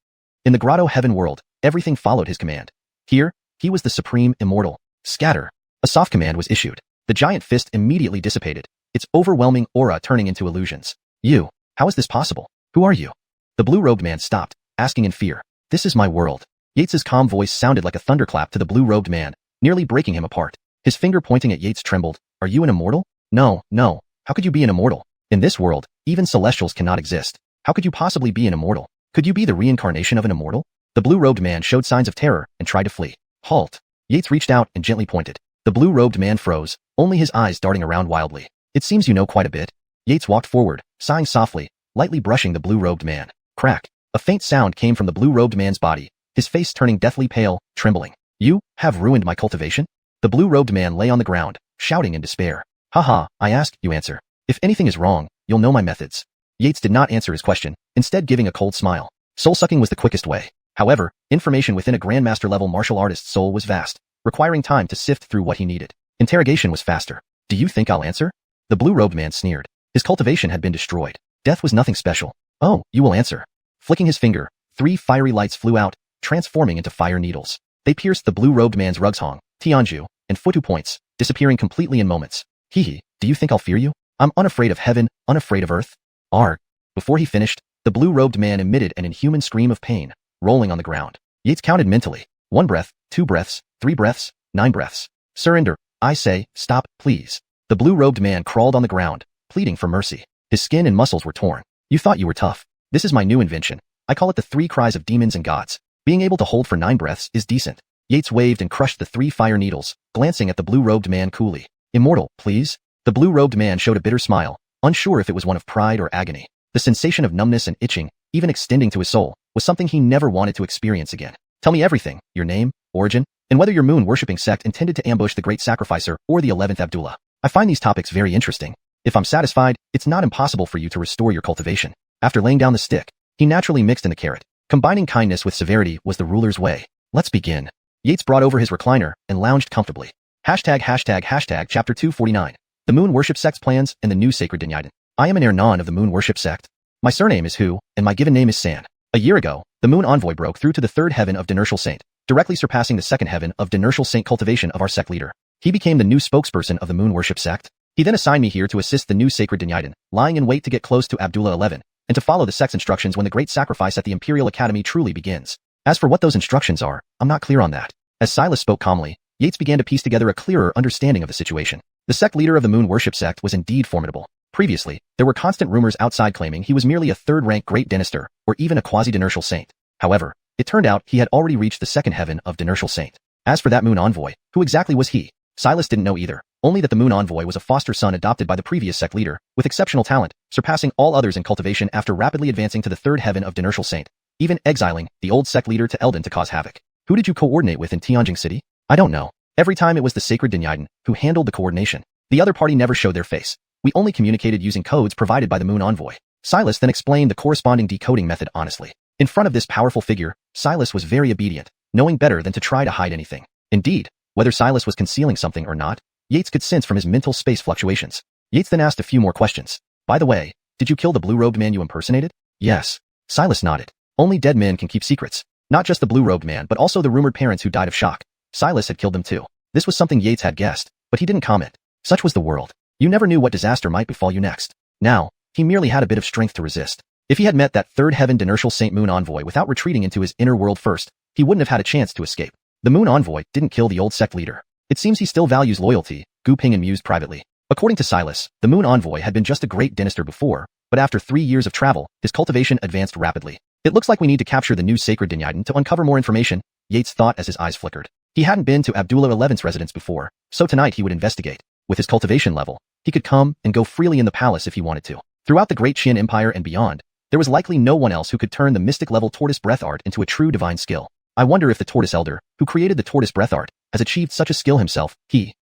In the Grotto Heaven world, everything followed his command. Here, he was the supreme immortal. Scatter. A soft command was issued. The giant fist immediately dissipated, its overwhelming aura turning into illusions. You, how is this possible? Who are you? The blue-robed man stopped, asking in fear. This is my world. Yates's calm voice sounded like a thunderclap to the blue-robed man, nearly breaking him apart. His finger pointing at Yates trembled. Are you an immortal? No. How could you be an immortal? In this world, even celestials cannot exist. How could you possibly be an immortal? Could you be the reincarnation of an immortal? The blue-robed man showed signs of terror and tried to flee. Halt. Yates reached out and gently pointed. The blue-robed man froze, only his eyes darting around wildly. It seems you know quite a bit. Yates walked forward, sighing softly, lightly brushing the blue-robed man. Crack. A faint sound came from the blue-robed man's body, his face turning deathly pale, trembling. You have ruined my cultivation? The blue-robed man lay on the ground, shouting in despair. Haha, I ask, you answer. If anything is wrong, you'll know my methods. Yates did not answer his question, instead giving a cold smile. Soul-sucking was the quickest way. However, information within a Grandmaster-level martial artist's soul was vast, requiring time to sift through what he needed. Interrogation was faster. Do you think I'll answer? The blue-robed man sneered. His cultivation had been destroyed. Death was nothing special. Oh, you will answer. Flicking his finger, 3 fiery lights flew out, transforming into fire needles. They pierced the blue-robed man's Rugshong, Tianju, and Futu points, disappearing completely in moments. Hee, do you think I'll fear you? I'm unafraid of heaven, unafraid of earth. Arg. Before he finished, The blue-robed man emitted an inhuman scream of pain, rolling on the ground. Yates counted mentally. 1 breath, 2 breaths, 3 breaths, 9 breaths. Surrender. I say, stop, please. The blue-robed man crawled on the ground, pleading for mercy. His skin and muscles were torn. You thought you were tough. This is my new invention. I call it the 3 cries of demons and gods. Being able to hold for 9 breaths is decent. Yates waved and crushed the 3 fire needles, glancing at the blue-robed man coolly. Immortal, please? The blue-robed man showed a bitter smile, unsure if it was one of pride or agony. The sensation of numbness and itching, even extending to his soul, was something he never wanted to experience again. Tell me everything, your name, origin, and whether your moon-worshipping sect intended to ambush the Great Sacrificer or the 11th Abdullah. I find these topics very interesting. If I'm satisfied, it's not impossible for you to restore your cultivation. After laying down the stick, he naturally mixed in the carrot. Combining kindness with severity was the ruler's way. Let's begin. Yates brought over his recliner and lounged comfortably. Chapter 249. The Moon Worship Sect's Plans and the New Sacred Dynasty. I am an Ernan of the Moon Worship Sect. My surname is Hu, and my given name is San. A year ago, the Moon Envoy broke through to the 3rd heaven of Dynasty Saint, directly surpassing the 2nd heaven of Dynasty Saint cultivation of our sect leader. He became the new spokesperson of the Moon Worship Sect. He then assigned me here to assist the new Sacred Dynasty, lying in wait to get close to Abdullah 11, and to follow the sect's instructions when the great sacrifice at the Imperial Academy truly begins. As for what those instructions are, I'm not clear on that. As Silas spoke calmly, Yates began to piece together a clearer understanding of the situation. The sect leader of the Moon Worship Sect was indeed formidable. Previously, there were constant rumors outside claiming he was merely a 3rd-rank Great Dynasty, or even a quasi-Dynasty Saint. However, it turned out he had already reached the 2nd heaven of Dynasty Saint. As for that Moon Envoy, who exactly was he? Silas didn't know either, only that the Moon Envoy was a foster son adopted by the previous sect leader, with exceptional talent, surpassing all others in cultivation after rapidly advancing to the 3rd heaven of Dynasty Saint, even exiling the old sect leader to Eldon to cause havoc. Who did you coordinate with in Tianjin City? I don't know. Every time it was the Sacred Dynasty who handled the coordination. The other party never showed their face. We only communicated using codes provided by the Moon Envoy. Silas then explained the corresponding decoding method honestly. In front of this powerful figure, Silas was very obedient, knowing better than to try to hide anything. Indeed, whether Silas was concealing something or not, Yates could sense from his mental space fluctuations. Yates then asked a few more questions. By the way, did you kill the blue-robed man you impersonated? Yes. Silas nodded. Only dead men can keep secrets. Not just the blue-robed man but also the rumored parents who died of shock. Silas had killed them too. This was something Yates had guessed, but he didn't comment. Such was the world. You never knew what disaster might befall you next. Now, he merely had a bit of strength to resist. If he had met that 3rd heaven Dynasty Saint Moon Envoy without retreating into his inner world first, he wouldn't have had a chance to escape. The Moon Envoy didn't kill the old sect leader. It seems he still values loyalty, Gu Ping mused privately. According to Silas, the Moon Envoy had been just a great dynasty before, but after 3 years of travel, his cultivation advanced rapidly. It looks like we need to capture the new Sacred Dynasty to uncover more information, Yates thought as his eyes flickered. He hadn't been to Abdullah 11's residence before, so tonight he would investigate. With his cultivation level, he could come and go freely in the palace if he wanted to. Throughout the great Qian Empire and beyond, there was likely no one else who could turn the mystic-level tortoise breath art into a true divine skill. I wonder if the tortoise elder, who created the tortoise breath art, has achieved such a skill himself.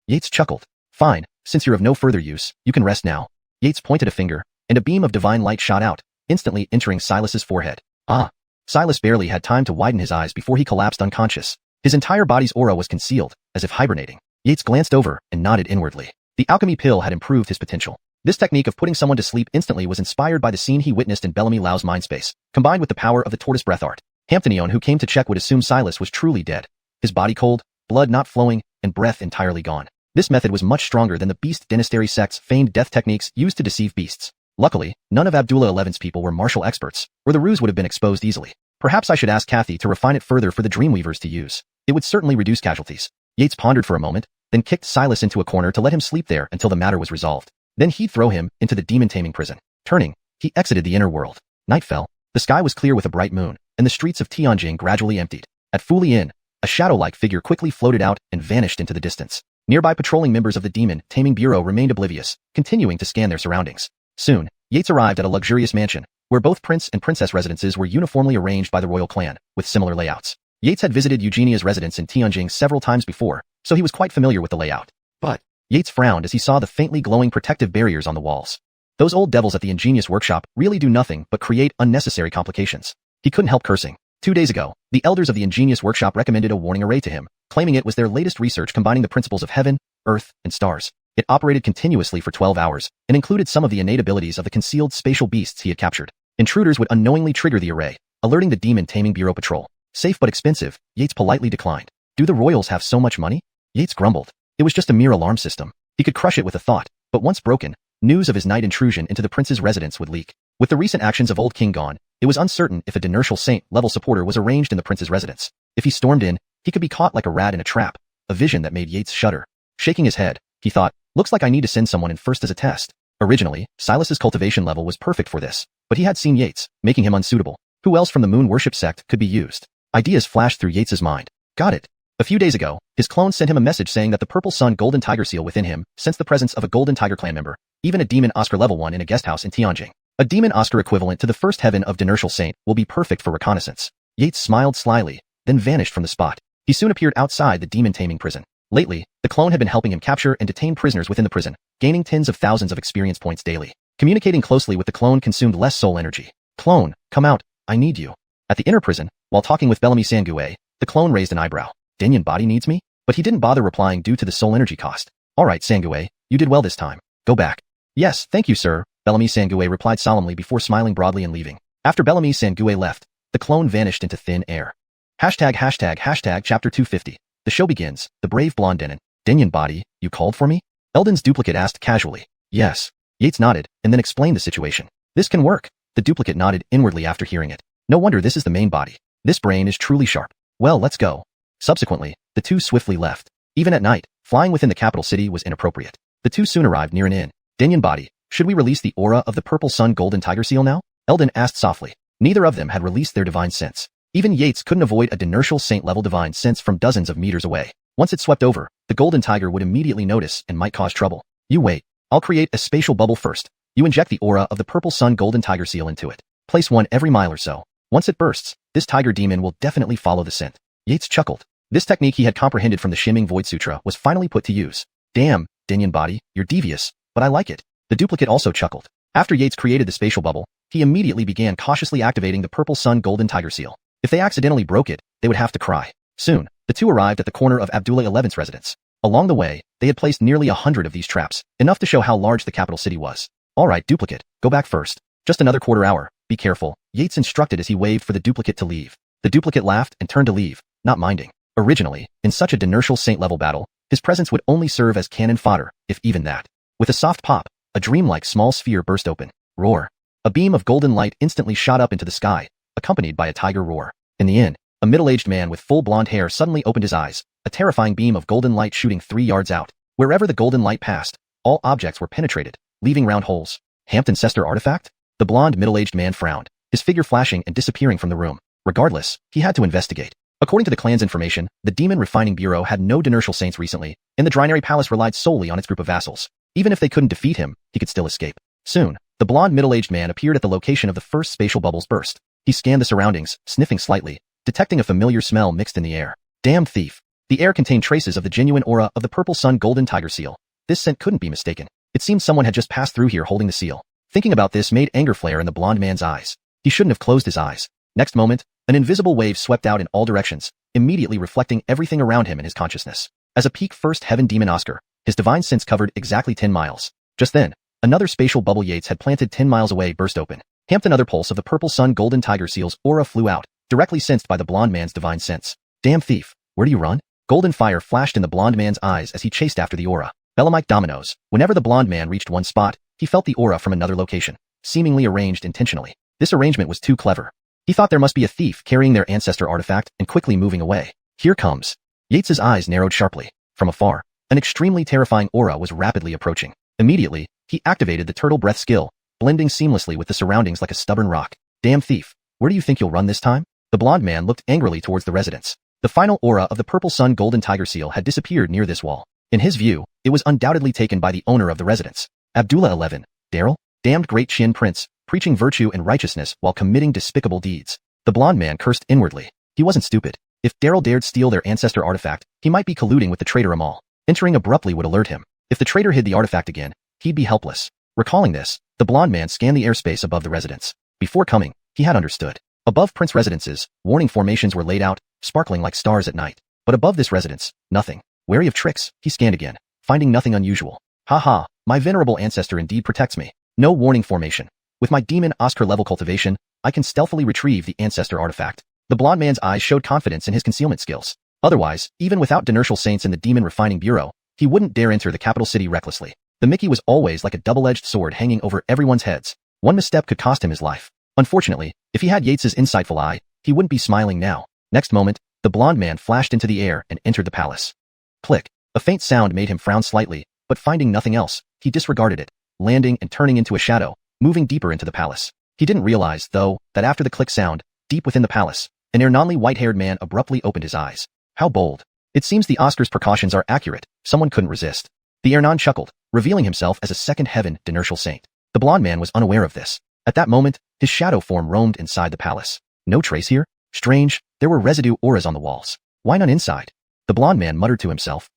Yates chuckled. Fine, since you're of no further use, you can rest now. Yates pointed a finger, and a beam of divine light shot out, instantly entering Silas's forehead. Ah! Silas barely had time to widen his eyes before he collapsed unconscious. His entire body's aura was concealed, as if hibernating. Yates glanced over and nodded inwardly. The alchemy pill had improved his potential. This technique of putting someone to sleep instantly was inspired by the scene he witnessed in Bellamy Lau's mindspace, combined with the power of the tortoise breath art. Hamptonion who came to check would assume Silas was truly dead. His body cold, blood not flowing, and breath entirely gone. This method was much stronger than the Beast Dynasty sect's feigned death techniques used to deceive beasts. Luckily, none of Abdullah 11's people were martial experts, or the ruse would have been exposed easily. Perhaps I should ask Kathy to refine it further for the Dreamweavers to use. It would certainly reduce casualties. Yates pondered for a moment, then kicked Silas into a corner to let him sleep there until the matter was resolved. Then he'd throw him into the demon-taming prison. Turning, he exited the inner world. Night fell. The sky was clear with a bright moon, and the streets of Tianjin gradually emptied. At Fuli Inn, a shadow-like figure quickly floated out and vanished into the distance. Nearby patrolling members of the demon-taming bureau remained oblivious, continuing to scan their surroundings. Soon, Yates arrived at a luxurious mansion, where both prince and princess residences were uniformly arranged by the royal clan, with similar layouts. Yates had visited Eugenia's residence in Tianjin several times before, so he was quite familiar with the layout. But Yates frowned as he saw the faintly glowing protective barriers on the walls. Those old devils at the ingenious workshop really do nothing but create unnecessary complications. He couldn't help cursing. 2 days ago, the elders of the ingenious workshop recommended a warning array to him, claiming it was their latest research combining the principles of heaven, earth, and stars. It operated continuously for 12 hours, and included some of the innate abilities of the concealed spatial beasts he had captured. Intruders would unknowingly trigger the array, alerting the demon-taming bureau patrol. Safe but expensive, Yates politely declined. Do the royals have so much money? Yates grumbled. It was just a mere alarm system. He could crush it with a thought, but once broken, news of his night intrusion into the prince's residence would leak. With the recent actions of Old King gone, it was uncertain if a Dynasty Saint-level supporter was arranged in the prince's residence. If he stormed in, he could be caught like a rat in a trap, a vision that made Yates shudder. Shaking his head, he thought, looks like I need to send someone in first as a test. Originally, Silas's cultivation level was perfect for this, but he had seen Yates, making him unsuitable. Who else from the moon worship sect could be used? Ideas flashed through Yates's mind. Got it. A few days ago, his clone sent him a message saying that the Purple Sun Golden Tiger seal within him sensed the presence of a Golden Tiger clan member, even a demon Oscar level 1 in a guest house in Tianjin. A demon Oscar equivalent to the first heaven of Dynasty Saint will be perfect for reconnaissance. Yates smiled slyly, then vanished from the spot. He soon appeared outside the demon-taming prison. Lately, the clone had been helping him capture and detain prisoners within the prison, gaining tens of thousands of experience points daily. Communicating closely with the clone consumed less soul energy. Clone, come out, I need you. At the inner prison, while talking with Bellamy Sangue, the clone raised an eyebrow. Dinyan body needs me? But he didn't bother replying due to the soul energy cost. Alright Sangue, you did well this time. Go back. Yes, thank you sir, Bellamy Sangue replied solemnly before smiling broadly and leaving. After Bellamy Sangue left, the clone vanished into thin air. Chapter 250. The show begins. The brave blonde Dinyan body, you called for me? Eldon's duplicate asked casually. Yes. Yates nodded, and then explained the situation. This can work. The duplicate nodded inwardly after hearing it. No wonder this is the main body. This brain is truly sharp. Well, let's go. Subsequently, the two swiftly left. Even at night, flying within the capital city was inappropriate. The two soon arrived near an inn. Dinyan body, should we release the aura of the Purple Sun Golden Tiger seal now? Eldon asked softly. Neither of them had released their divine sense. Even Yates couldn't avoid a Dynasty Saint-level divine sense from dozens of meters away. Once it swept over, the Golden Tiger would immediately notice and might cause trouble. You wait. I'll create a spatial bubble first. You inject the aura of the Purple Sun Golden Tiger seal into it. Place one every mile or so. Once it bursts, this tiger demon will definitely follow the scent. Yates chuckled. This technique he had comprehended from the Shimming Void Sutra was finally put to use. Damn, Dinyan body, you're devious, but I like it. The duplicate also chuckled. After Yates created the spatial bubble, he immediately began cautiously activating the Purple Sun Golden Tiger seal. If they accidentally broke it, they would have to cry. Soon, the two arrived at the corner of Abdullah XI's residence. Along the way, they had placed nearly 100 of these traps, enough to show how large the capital city was. Alright, duplicate, go back first. Just another quarter hour, be careful, Yates instructed as he waved for the duplicate to leave. The duplicate laughed and turned to leave, not minding. Originally, in such a Dynasty Saint-level battle, his presence would only serve as cannon fodder, if even that. With a soft pop, a dreamlike small sphere burst open. Roar. A beam of golden light instantly shot up into the sky, accompanied by a tiger roar. In the inn, a middle-aged man with full blonde hair suddenly opened his eyes, a terrifying beam of golden light shooting 3 yards out. Wherever the golden light passed, all objects were penetrated, leaving round holes. Hampton Cester artifact? The blonde middle-aged man frowned, his figure flashing and disappearing from the room. Regardless, he had to investigate. According to the clan's information, the Demon Refining Bureau had no Dynasty Saints recently, and the Drinary Palace relied solely on its group of vassals. Even if they couldn't defeat him, he could still escape. Soon, the blonde middle-aged man appeared at the location of the first spatial bubble's burst. He scanned the surroundings, sniffing slightly, detecting a familiar smell mixed in the air. Damn thief. The air contained traces of the genuine aura of the Purple Sun Golden Tiger seal. This scent couldn't be mistaken. It seemed someone had just passed through here holding the seal. Thinking about this made anger flare in the blonde man's eyes. He shouldn't have closed his eyes. Next moment, an invisible wave swept out in all directions, immediately reflecting everything around him in his consciousness. As a peak first heaven demon Oscar, his divine sense covered exactly 10 miles. Just then, another spatial bubble Yates had planted 10 miles away burst open. Another pulse of the Purple Sun Golden Tiger seal's aura flew out, directly sensed by the blonde man's divine sense. Damn thief, where do you run? Golden fire flashed in the blonde man's eyes as he chased after the aura. Belamite dominoes. Whenever the blonde man reached one spot, he felt the aura from another location, seemingly arranged intentionally. This arrangement was too clever. He thought there must be a thief carrying their ancestor artifact and quickly moving away. Here comes. Yates's eyes narrowed sharply. From afar, an extremely terrifying aura was rapidly approaching. Immediately, he activated the turtle breath skill, blending seamlessly with the surroundings like a stubborn rock. Damn thief, where do you think you'll run this time? The blonde man looked angrily towards the residence. The final aura of the Purple Sun Golden Tiger seal had disappeared near this wall. In his view, it was undoubtedly taken by the owner of the residence. Abdullah XI, Daryl, damned great Qian prince, preaching virtue and righteousness while committing despicable deeds. The blonde man cursed inwardly. He wasn't stupid. If Daryl dared steal their ancestor artifact, he might be colluding with the traitor Amal. Entering abruptly would alert him. If the traitor hid the artifact again, he'd be helpless. Recalling this, the blonde man scanned the airspace above the residence. Before coming, he had understood. Above Prince residences, warning formations were laid out, sparkling like stars at night. But above this residence, nothing. Wary of tricks, he scanned again, finding nothing unusual. Haha, my venerable ancestor indeed protects me. No warning formation. With my demon Oscar level cultivation, I can stealthily retrieve the ancestor artifact. The blonde man's eyes showed confidence in his concealment skills. Otherwise, even without Dynasty Saints in the Demon Refining Bureau, he wouldn't dare enter the capital city recklessly. The Mickey was always like a double-edged sword hanging over everyone's heads. One misstep could cost him his life. Unfortunately, if he had Yates's insightful eye, he wouldn't be smiling now. Next moment, the blonde man flashed into the air and entered the palace. Click. A faint sound made him frown slightly, but finding nothing else, he disregarded it, landing and turning into a shadow, moving deeper into the palace. He didn't realize, though, that after the click sound, deep within the palace, an Ernonly white-haired man abruptly opened his eyes. How bold. It seems the Oscar's precautions are accurate. Someone couldn't resist. The Ernon chuckled, revealing himself as a second heaven Dynasty saint. The blonde man was unaware of this. At that moment, his shadow form roamed inside the palace. No trace here? Strange, there were residue auras on the walls. Why none inside? The blonde man muttered to himself.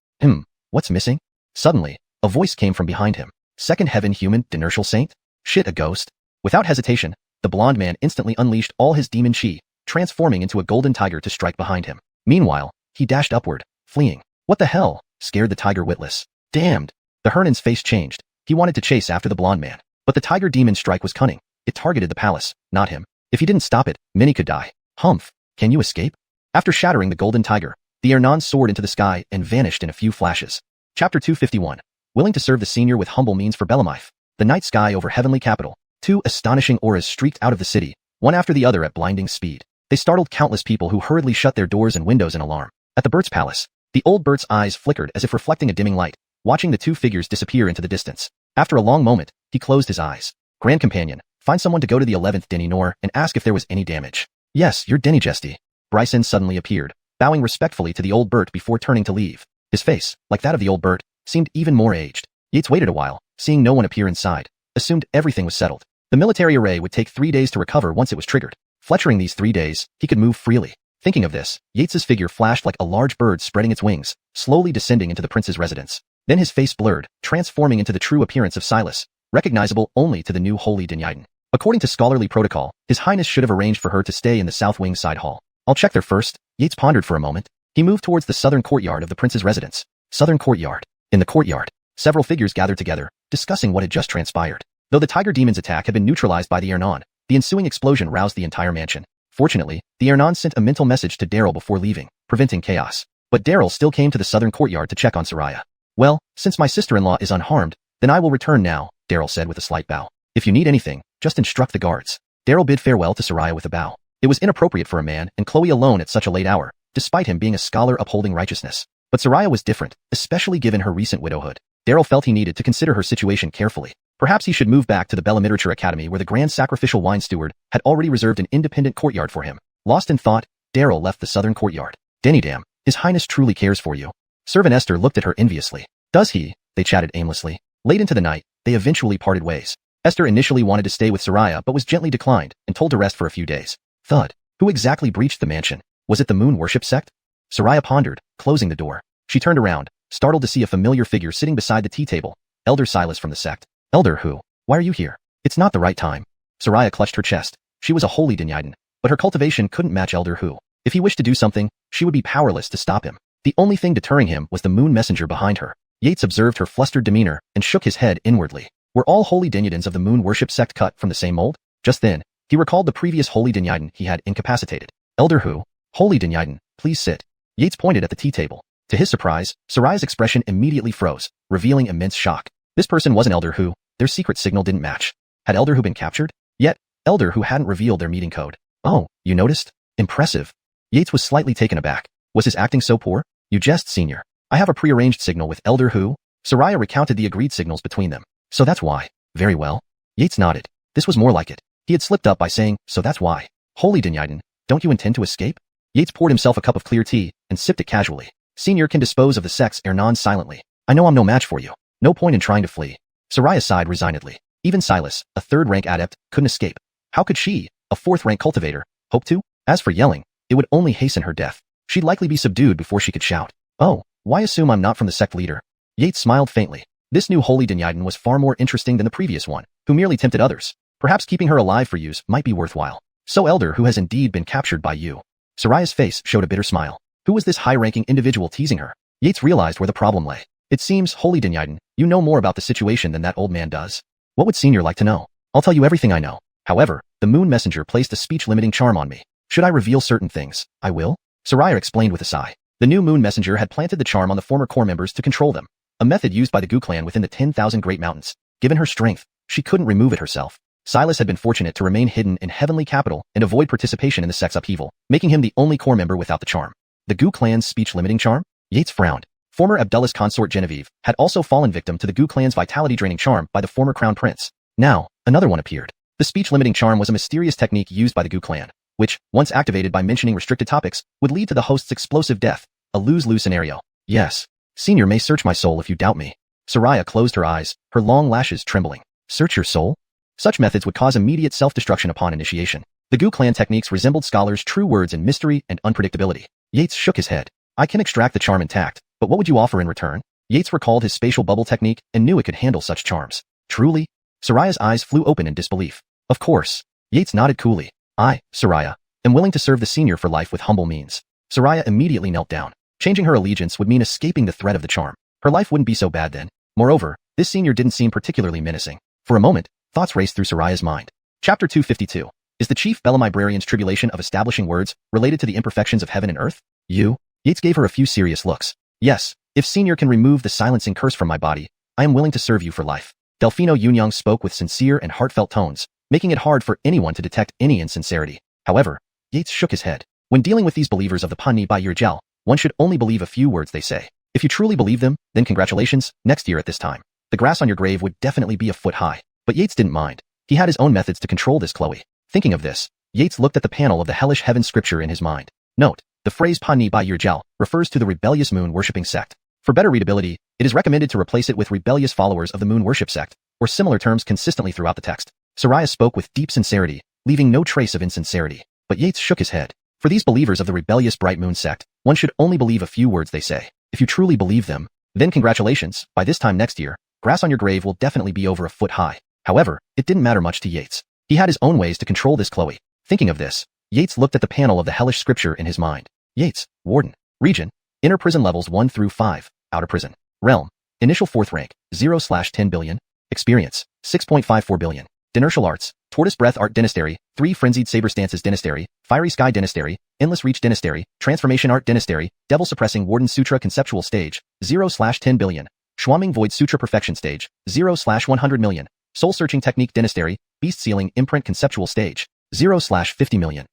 What's missing? Suddenly, a voice came from behind him. Second heaven human Dynasty saint? Shit, a ghost? Without hesitation, the blonde man instantly unleashed all his demon chi, transforming into a golden tiger to strike behind him. Meanwhile, he dashed upward, fleeing. What the hell? Scared the tiger witless. Damned. The Hernon's face changed. He wanted to chase after the blonde man. But the tiger demon strike was cunning. It targeted the palace, not him. If he didn't stop it, many could die. Humph. Can you escape? After shattering the golden tiger, the Ernon soared into the sky and vanished in a few flashes. Chapter 251. Willing to serve the senior with humble means for Bellamyth. The night sky over heavenly capital. Two astonishing auras streaked out of the city, one after the other at blinding speed. They startled countless people who hurriedly shut their doors and windows in alarm. At the Bert's palace, the old Bert's eyes flickered as if reflecting a dimming light, watching the two figures disappear into the distance. After a long moment, he closed his eyes. Grand companion, find someone to go to the 11th Denny Nor and ask if there was any damage. Yes, you're Denny Jesty. Bryson suddenly appeared, bowing respectfully to the old Bert before turning to leave. His face, like that of the old Bert, seemed even more aged. Yates waited a while, seeing no one appear inside, assumed everything was settled. The military array would take 3 days to recover once it was triggered. Fletchering these 3 days, he could move freely. Thinking of this, Yates's figure flashed like a large bird spreading its wings, slowly descending into the prince's residence. Then his face blurred, transforming into the true appearance of Silas, recognizable only to the new holy Dynasty. According to scholarly protocol, His Highness should have arranged for her to stay in the south wing side hall. I'll check there first. Yates pondered for a moment. He moved towards the southern courtyard of the prince's residence. Southern courtyard. In the courtyard, several figures gathered together, discussing what had just transpired. Though the tiger demon's attack had been neutralized by the Ernon, the ensuing explosion roused the entire mansion. Fortunately, the Ernon sent a mental message to Daryl before leaving, preventing chaos. But Daryl still came to the southern courtyard to check on Soraya. Well, since my sister-in-law is unharmed, then I will return now, Daryl said with a slight bow. If you need anything, just instruct the guards. Daryl bid farewell to Soraya with a bow. It was inappropriate for a man and Chloe alone at such a late hour, despite him being a scholar upholding righteousness. But Soraya was different, especially given her recent widowhood. Daryl felt he needed to consider her situation carefully. Perhaps he should move back to the Bella Literature Academy where the Grand Sacrificial Wine Steward had already reserved an independent courtyard for him. Lost in thought, Daryl left the southern courtyard. Dennydam, His Highness truly cares for you. Servant Esther looked at her enviously. Does he? They chatted aimlessly. Late into the night, they eventually parted ways. Esther initially wanted to stay with Soraya but was gently declined and told to rest for a few days. Thud. Who exactly breached the mansion? Was it the moon worship sect? Soraya pondered, closing the door. She turned around, startled to see a familiar figure sitting beside the tea table. Elder Silas from the sect. Elder who? Why are you here? It's not the right time. Soraya clutched her chest. She was a holy Dynasty, but her cultivation couldn't match Elder who. If he wished to do something, she would be powerless to stop him. The only thing deterring him was the moon messenger behind her. Yates observed her flustered demeanor and shook his head inwardly. Were all holy Dynasties of the moon worship sect cut from the same mold? Just then, he recalled the previous holy Dynasty he had incapacitated. Elder who? Holy Dynasty, please sit. Yates pointed at the tea table. To his surprise, Soraya's expression immediately froze, revealing immense shock. This person wasn't Elder who. Their secret signal didn't match. Had Elder who been captured? Yet, Elder who hadn't revealed their meeting code. Oh, you noticed? Impressive. Yates was slightly taken aback. Was his acting so poor? You jest, senior. I have a prearranged signal with Elder who. Soraya recounted the agreed signals between them. So that's why. Very well. Yates nodded. This was more like it. He had slipped up by saying, so that's why. Holy Dynasty, don't you intend to escape? Yates poured himself a cup of clear tea and sipped it casually. Senior can dispose of the sect's Ernon silently. I know I'm no match for you. No point in trying to flee. Soraya sighed resignedly. Even Silas, a third-rank adept, couldn't escape. How could she, a fourth-rank cultivator, hope to? As for yelling, it would only hasten her death. She'd likely be subdued before she could shout. Oh, why assume I'm not from the sect leader? Yates smiled faintly. This new holy Dynasty was far more interesting than the previous one, who merely tempted others. Perhaps keeping her alive for use might be worthwhile. So Elder who has indeed been captured by you. Soraya's face showed a bitter smile. Who was this high-ranking individual teasing her? Yates realized where the problem lay. It seems, holy Dynasty, you know more about the situation than that old man does. What would senior like to know? I'll tell you everything I know. However, the moon messenger placed a speech-limiting charm on me. Should I reveal certain things, I will? Soraya explained with a sigh. The new moon messenger had planted the charm on the former core members to control them. A method used by the Gu clan within the 10,000 Great Mountains. Given her strength, she couldn't remove it herself. Silas had been fortunate to remain hidden in Heavenly Capital and avoid participation in the sect's upheaval, making him the only core member without the charm. The Gu clan's speech-limiting charm? Yates frowned. Former Abdullah's consort Genevieve had also fallen victim to the Gu clan's vitality-draining charm by the former crown prince. Now, another one appeared. The speech-limiting charm was a mysterious technique used by the Gu clan, which, once activated by mentioning restricted topics, would lead to the host's explosive death, a lose-lose scenario. Yes. Senior may search my soul if you doubt me. Soraya closed her eyes, her long lashes trembling. Search your soul? Such methods would cause immediate self-destruction upon initiation. The Gu clan techniques resembled scholars' true words in mystery and unpredictability. Yates shook his head. I can extract the charm intact, but what would you offer in return? Yates recalled his spatial bubble technique and knew it could handle such charms. Truly? Soraya's eyes flew open in disbelief. Of course. Yates nodded coolly. I, Soraya, am willing to serve the senior for life with humble means. Soraya immediately knelt down. Changing her allegiance would mean escaping the threat of the charm. Her life wouldn't be so bad then. Moreover, this senior didn't seem particularly menacing. For a moment, thoughts raced through Soraya's mind. Chapter 252. Is the chief Bellalibrarian's tribulation of establishing words related to the imperfections of heaven and earth? You? Yates gave her a few serious looks. Yes, if senior can remove the silencing curse from my body, I am willing to serve you for life. Delfino Yunyang spoke with sincere and heartfelt tones, making it hard for anyone to detect any insincerity. However, Yates shook his head. When dealing with these believers of the Panni by Yirjiao, one should only believe a few words they say. If you truly believe them, then congratulations, next year at this time. The grass on your grave would definitely be a foot high. But Yates didn't mind. He had his own methods to control this Chloe. Thinking of this, Yates looked at the panel of the hellish heaven scripture in his mind. Note, the phrase Panni by Yirjiao refers to the rebellious moon-worshipping sect. For better readability, it is recommended to replace it with rebellious followers of the moon-worship sect, or similar terms consistently throughout the text. Soraya spoke with deep sincerity, leaving no trace of insincerity. But Yates shook his head. For these believers of the rebellious bright moon sect, one should only believe a few words they say. If you truly believe them, then congratulations, by this time next year, grass on your grave will definitely be over a foot high. However, it didn't matter much to Yates. He had his own ways to control this Chloe. Thinking of this, Yates looked at the panel of the hellish scripture in his mind. Yates, Warden. Region, Inner Prison levels 1 through 5, Outer Prison. Realm, Initial 4th rank, 0/10 billion. Experience, 6.54 billion. Dinertial Arts, Tortoise Breath Art Dynasty, 3 Frenzied Saber Stances Dynasty, Fiery Sky Dynasty, Endless Reach Dynasty, Transformation Art Dynasty, Devil Suppressing Warden Sutra Conceptual Stage, 0/10 billion. Schwamming Void Sutra Perfection Stage, 0/100 million. Soul Searching Technique Dynasty, Beast Sealing Imprint Conceptual Stage, 0/50 million.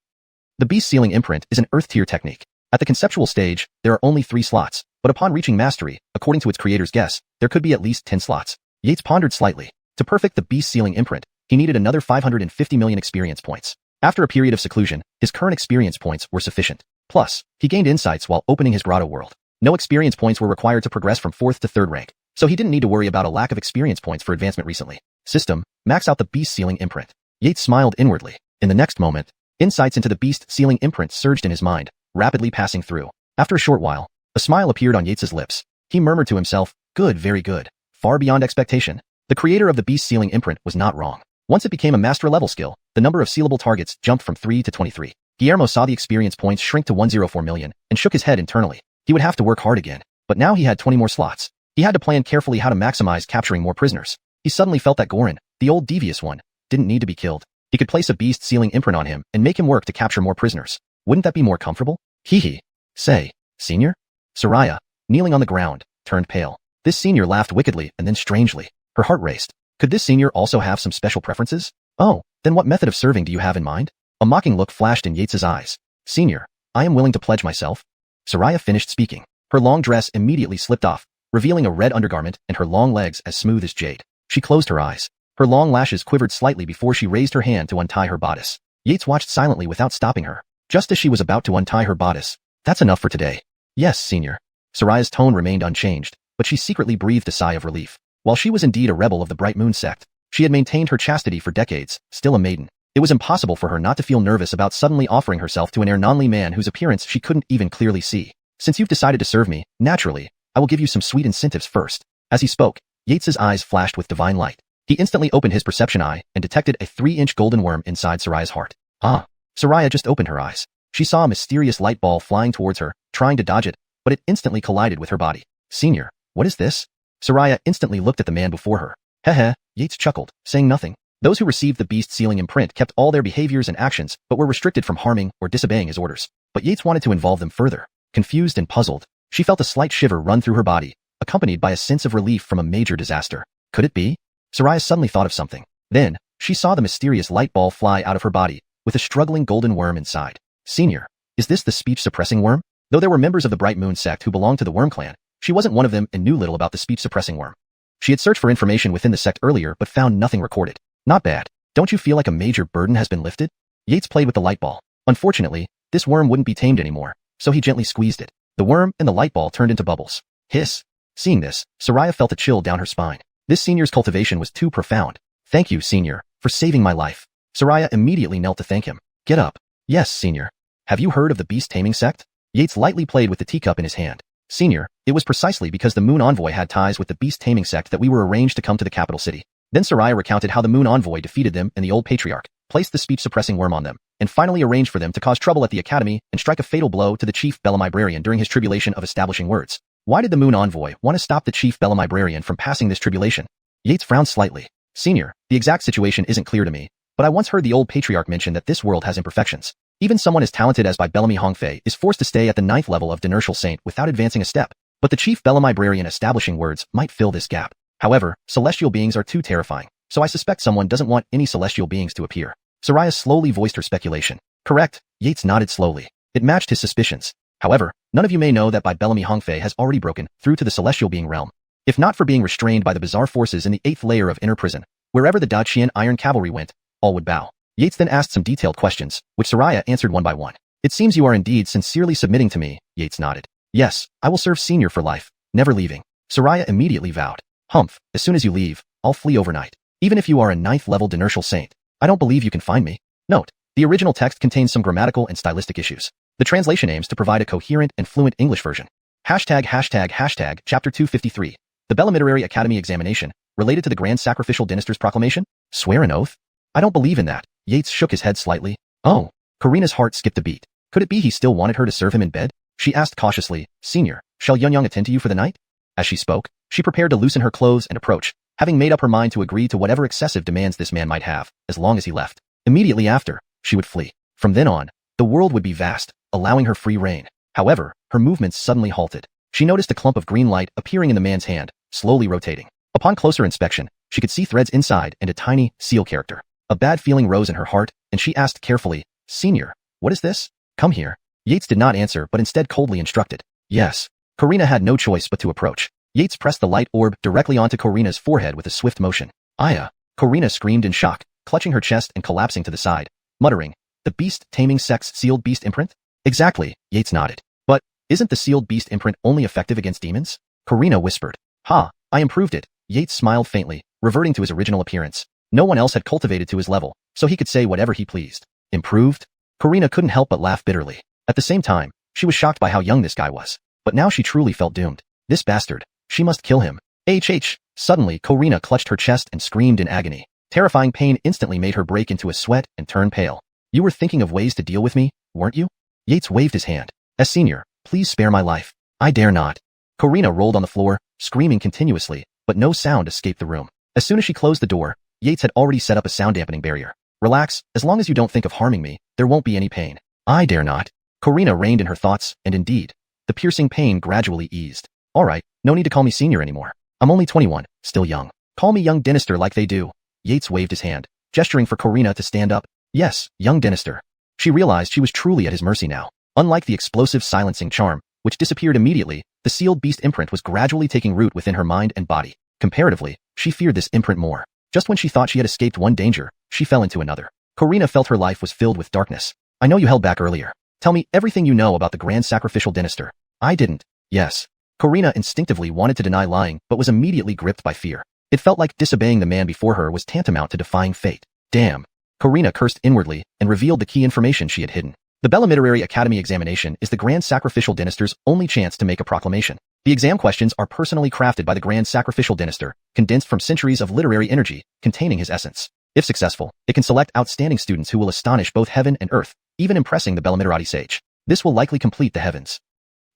The Beast Sealing Imprint is an Earth Tier technique. At the conceptual stage, there are only 3 slots, but upon reaching mastery, according to its creator's guess, there could be at least 10 slots. Yates pondered slightly. To perfect the Beast Sealing Imprint, he needed another 550 million experience points. After a period of seclusion, his current experience points were sufficient. Plus, he gained insights while opening his grotto world. No experience points were required to progress from 4th to 3rd rank, so he didn't need to worry about a lack of experience points for advancement recently. System, max out the Beast Sealing Imprint. Yates smiled inwardly. In the next moment, insights into the Beast Sealing Imprint surged in his mind, rapidly passing through. After a short while, a smile appeared on Yates's lips. He murmured to himself, good, very good. Far beyond expectation. The creator of the Beast Sealing Imprint was not wrong. Once it became a master-level skill, the number of sealable targets jumped from 3 to 23. Guillermo saw the experience points shrink to 104 million and shook his head internally. He would have to work hard again. But now he had 20 more slots. He had to plan carefully how to maximize capturing more prisoners. He suddenly felt that Gorin, the old devious one, didn't need to be killed. He could place a Beast Sealing Imprint on him and make him work to capture more prisoners. Wouldn't that be more comfortable? Hee. Say, senior? Soraya, kneeling on the ground, turned pale. This senior laughed wickedly and then strangely. Her heart raced. Could this senior also have some special preferences? Oh, then what method of serving do you have in mind? A mocking look flashed in Yates's eyes. Senior, I am willing to pledge myself. Soraya finished speaking. Her long dress immediately slipped off, revealing a red undergarment and her long legs as smooth as jade. She closed her eyes. Her long lashes quivered slightly before she raised her hand to untie her bodice. Yates watched silently without stopping her. Just as she was about to untie her bodice. That's enough for today. Yes, senior. Soraya's tone remained unchanged, but she secretly breathed a sigh of relief. While she was indeed a rebel of the Bright Moon sect, she had maintained her chastity for decades, still a maiden. It was impossible for her not to feel nervous about suddenly offering herself to an Ernonli man whose appearance she couldn't even clearly see. Since you've decided to serve me, naturally, I will give you some sweet incentives first. As he spoke, Yates's eyes flashed with divine light. He instantly opened his perception eye and detected a 3-inch golden worm inside Soraya's heart. Ah! Soraya just opened her eyes. She saw a mysterious light ball flying towards her, trying to dodge it, but it instantly collided with her body. Senior, what is this? Soraya instantly looked at the man before her. Heh, Yates chuckled, saying nothing. Those who received the Beast Sealing Imprint kept all their behaviors and actions, but were restricted from harming or disobeying his orders. But Yates wanted to involve them further. Confused and puzzled, she felt a slight shiver run through her body, accompanied by a sense of relief from a major disaster. Could it be? Soraya suddenly thought of something. Then, She saw the mysterious light ball fly out of her body, with a struggling golden worm inside. Senior, is this the speech-suppressing worm? Though there were members of the Bright Moon sect who belonged to the Worm Clan, she wasn't one of them and knew little about the speech-suppressing worm. She had searched for information within the sect earlier but found nothing recorded. Not bad. Don't you feel like a major burden has been lifted? Yates played with the light ball. Unfortunately, this worm wouldn't be tamed anymore, so he gently squeezed it. The worm and the light ball turned into bubbles. Hiss. Seeing this, Soraya felt a chill down her spine. This senior's cultivation was too profound. Thank you, senior, for saving my life. Soraya immediately knelt to thank him. Get up. Yes, senior. Have you heard of the beast taming sect? Yates lightly played with the teacup in his hand. Senior, it was precisely because the Moon Envoy had ties with the beast taming sect that we were arranged to come to the capital city. Then Soraya recounted how the Moon Envoy defeated them and the old patriarch, placed the speech-suppressing worm on them, and finally arranged for them to cause trouble at the academy and strike a fatal blow to the chief Bellum-Librarian during his tribulation of establishing words. Why did the Moon Envoy want to stop the chief Bellum-Librarian from passing this tribulation? Yates frowned slightly. Senior, the exact situation isn't clear to me, but I once heard the old patriarch mention that this world has imperfections. Even someone as talented as by Bellamy Hongfei is forced to stay at the 9th level of Dinertial Saint without advancing a step. But the chief Bellum-Librarian establishing words might fill this gap. However, celestial beings are too terrifying, so I suspect someone doesn't want any celestial beings to appear. Soraya slowly voiced her speculation. Correct. Yates nodded slowly. It matched his suspicions. However, none of you may know that by Bellamy Hongfei has already broken through to the celestial being realm. If not for being restrained by the bizarre forces in the 8th layer of inner prison, wherever the Qian Iron Cavalry went, all would bow. Yates then asked some detailed questions, which Soraya answered one by one. It seems you are indeed sincerely submitting to me, Yates nodded. Yes, I will serve senior for life, never leaving. Soraya immediately vowed. Humph, as soon as you leave, I'll flee overnight. Even if you are a 9th level Dinertial Saint, I don't believe you can find me. Note, the original text contains some grammatical and stylistic issues. The translation aims to provide a coherent and fluent English version. Chapter 253. The Bellum Literary Academy Examination, related to the Grand Sacrificial Dynaster's proclamation? Swear an oath? I don't believe in that. Yates shook his head slightly. Oh. Karina's heart skipped a beat. Could it be he still wanted her to serve him in bed? She asked cautiously, Senior, shall Yunyang attend to you for the night? As she spoke, she prepared to loosen her clothes and approach, having made up her mind to agree to whatever excessive demands this man might have, as long as he left. Immediately after, she would flee. From then on, the world would be vast, allowing her free reign. However, her movements suddenly halted. She noticed a clump of green light appearing in the man's hand, slowly rotating. Upon closer inspection, she could see threads inside and a tiny, seal character. A bad feeling rose in her heart, and she asked carefully, Senior, what is this? Come here. Yates did not answer but instead coldly instructed. Yes. Karina had no choice but to approach. Yates pressed the light orb directly onto Karina's forehead with a swift motion. Aya! Karina screamed in shock, clutching her chest and collapsing to the side, muttering, The beast taming sect's sealed beast imprint? Exactly, Yates nodded. But, isn't the sealed beast imprint only effective against demons? Karina whispered. Ha, I improved it. Yates smiled faintly, reverting to his original appearance. No one else had cultivated to his level, so he could say whatever he pleased. Improved? Karina couldn't help but laugh bitterly. At the same time, she was shocked by how young this guy was. But now she truly felt doomed. This bastard. She must kill him. Suddenly, Karina clutched her chest and screamed in agony. Terrifying pain instantly made her break into a sweat and turn pale. You were thinking of ways to deal with me, weren't you? Yates waved his hand. As senior, please spare my life. I dare not. Karina rolled on the floor, screaming continuously, but no sound escaped the room. As soon as she closed the door, Yates had already set up a sound-dampening barrier. Relax, as long as you don't think of harming me, there won't be any pain. I dare not. Karina reined in her thoughts, and indeed, the piercing pain gradually eased. Alright, no need to call me senior anymore. I'm only 21, still young. Call me young Dynasty like they do. Yates waved his hand, gesturing for Karina to stand up. Yes, young Dynasty. She realized she was truly at his mercy now. Unlike the explosive silencing charm, which disappeared immediately, the sealed beast imprint was gradually taking root within her mind and body. Comparatively, she feared this imprint more. Just when she thought she had escaped one danger, she fell into another. Karina felt her life was filled with darkness. I know you held back earlier. Tell me everything you know about the Grand Sacrificial Dynasty. I didn't. Yes. Karina instinctively wanted to deny lying, but was immediately gripped by fear. It felt like disobeying the man before her was tantamount to defying fate. Damn. Karina cursed inwardly and revealed the key information she had hidden. The Bellum Literary Academy Examination is the Grand Sacrificial Dynaster's only chance to make a proclamation. The exam questions are personally crafted by the Grand Sacrificial Dynaster, condensed from centuries of literary energy, containing his essence. If successful, it can select outstanding students who will astonish both heaven and earth, even impressing the Bellum Literati sage. This will likely complete the heavens.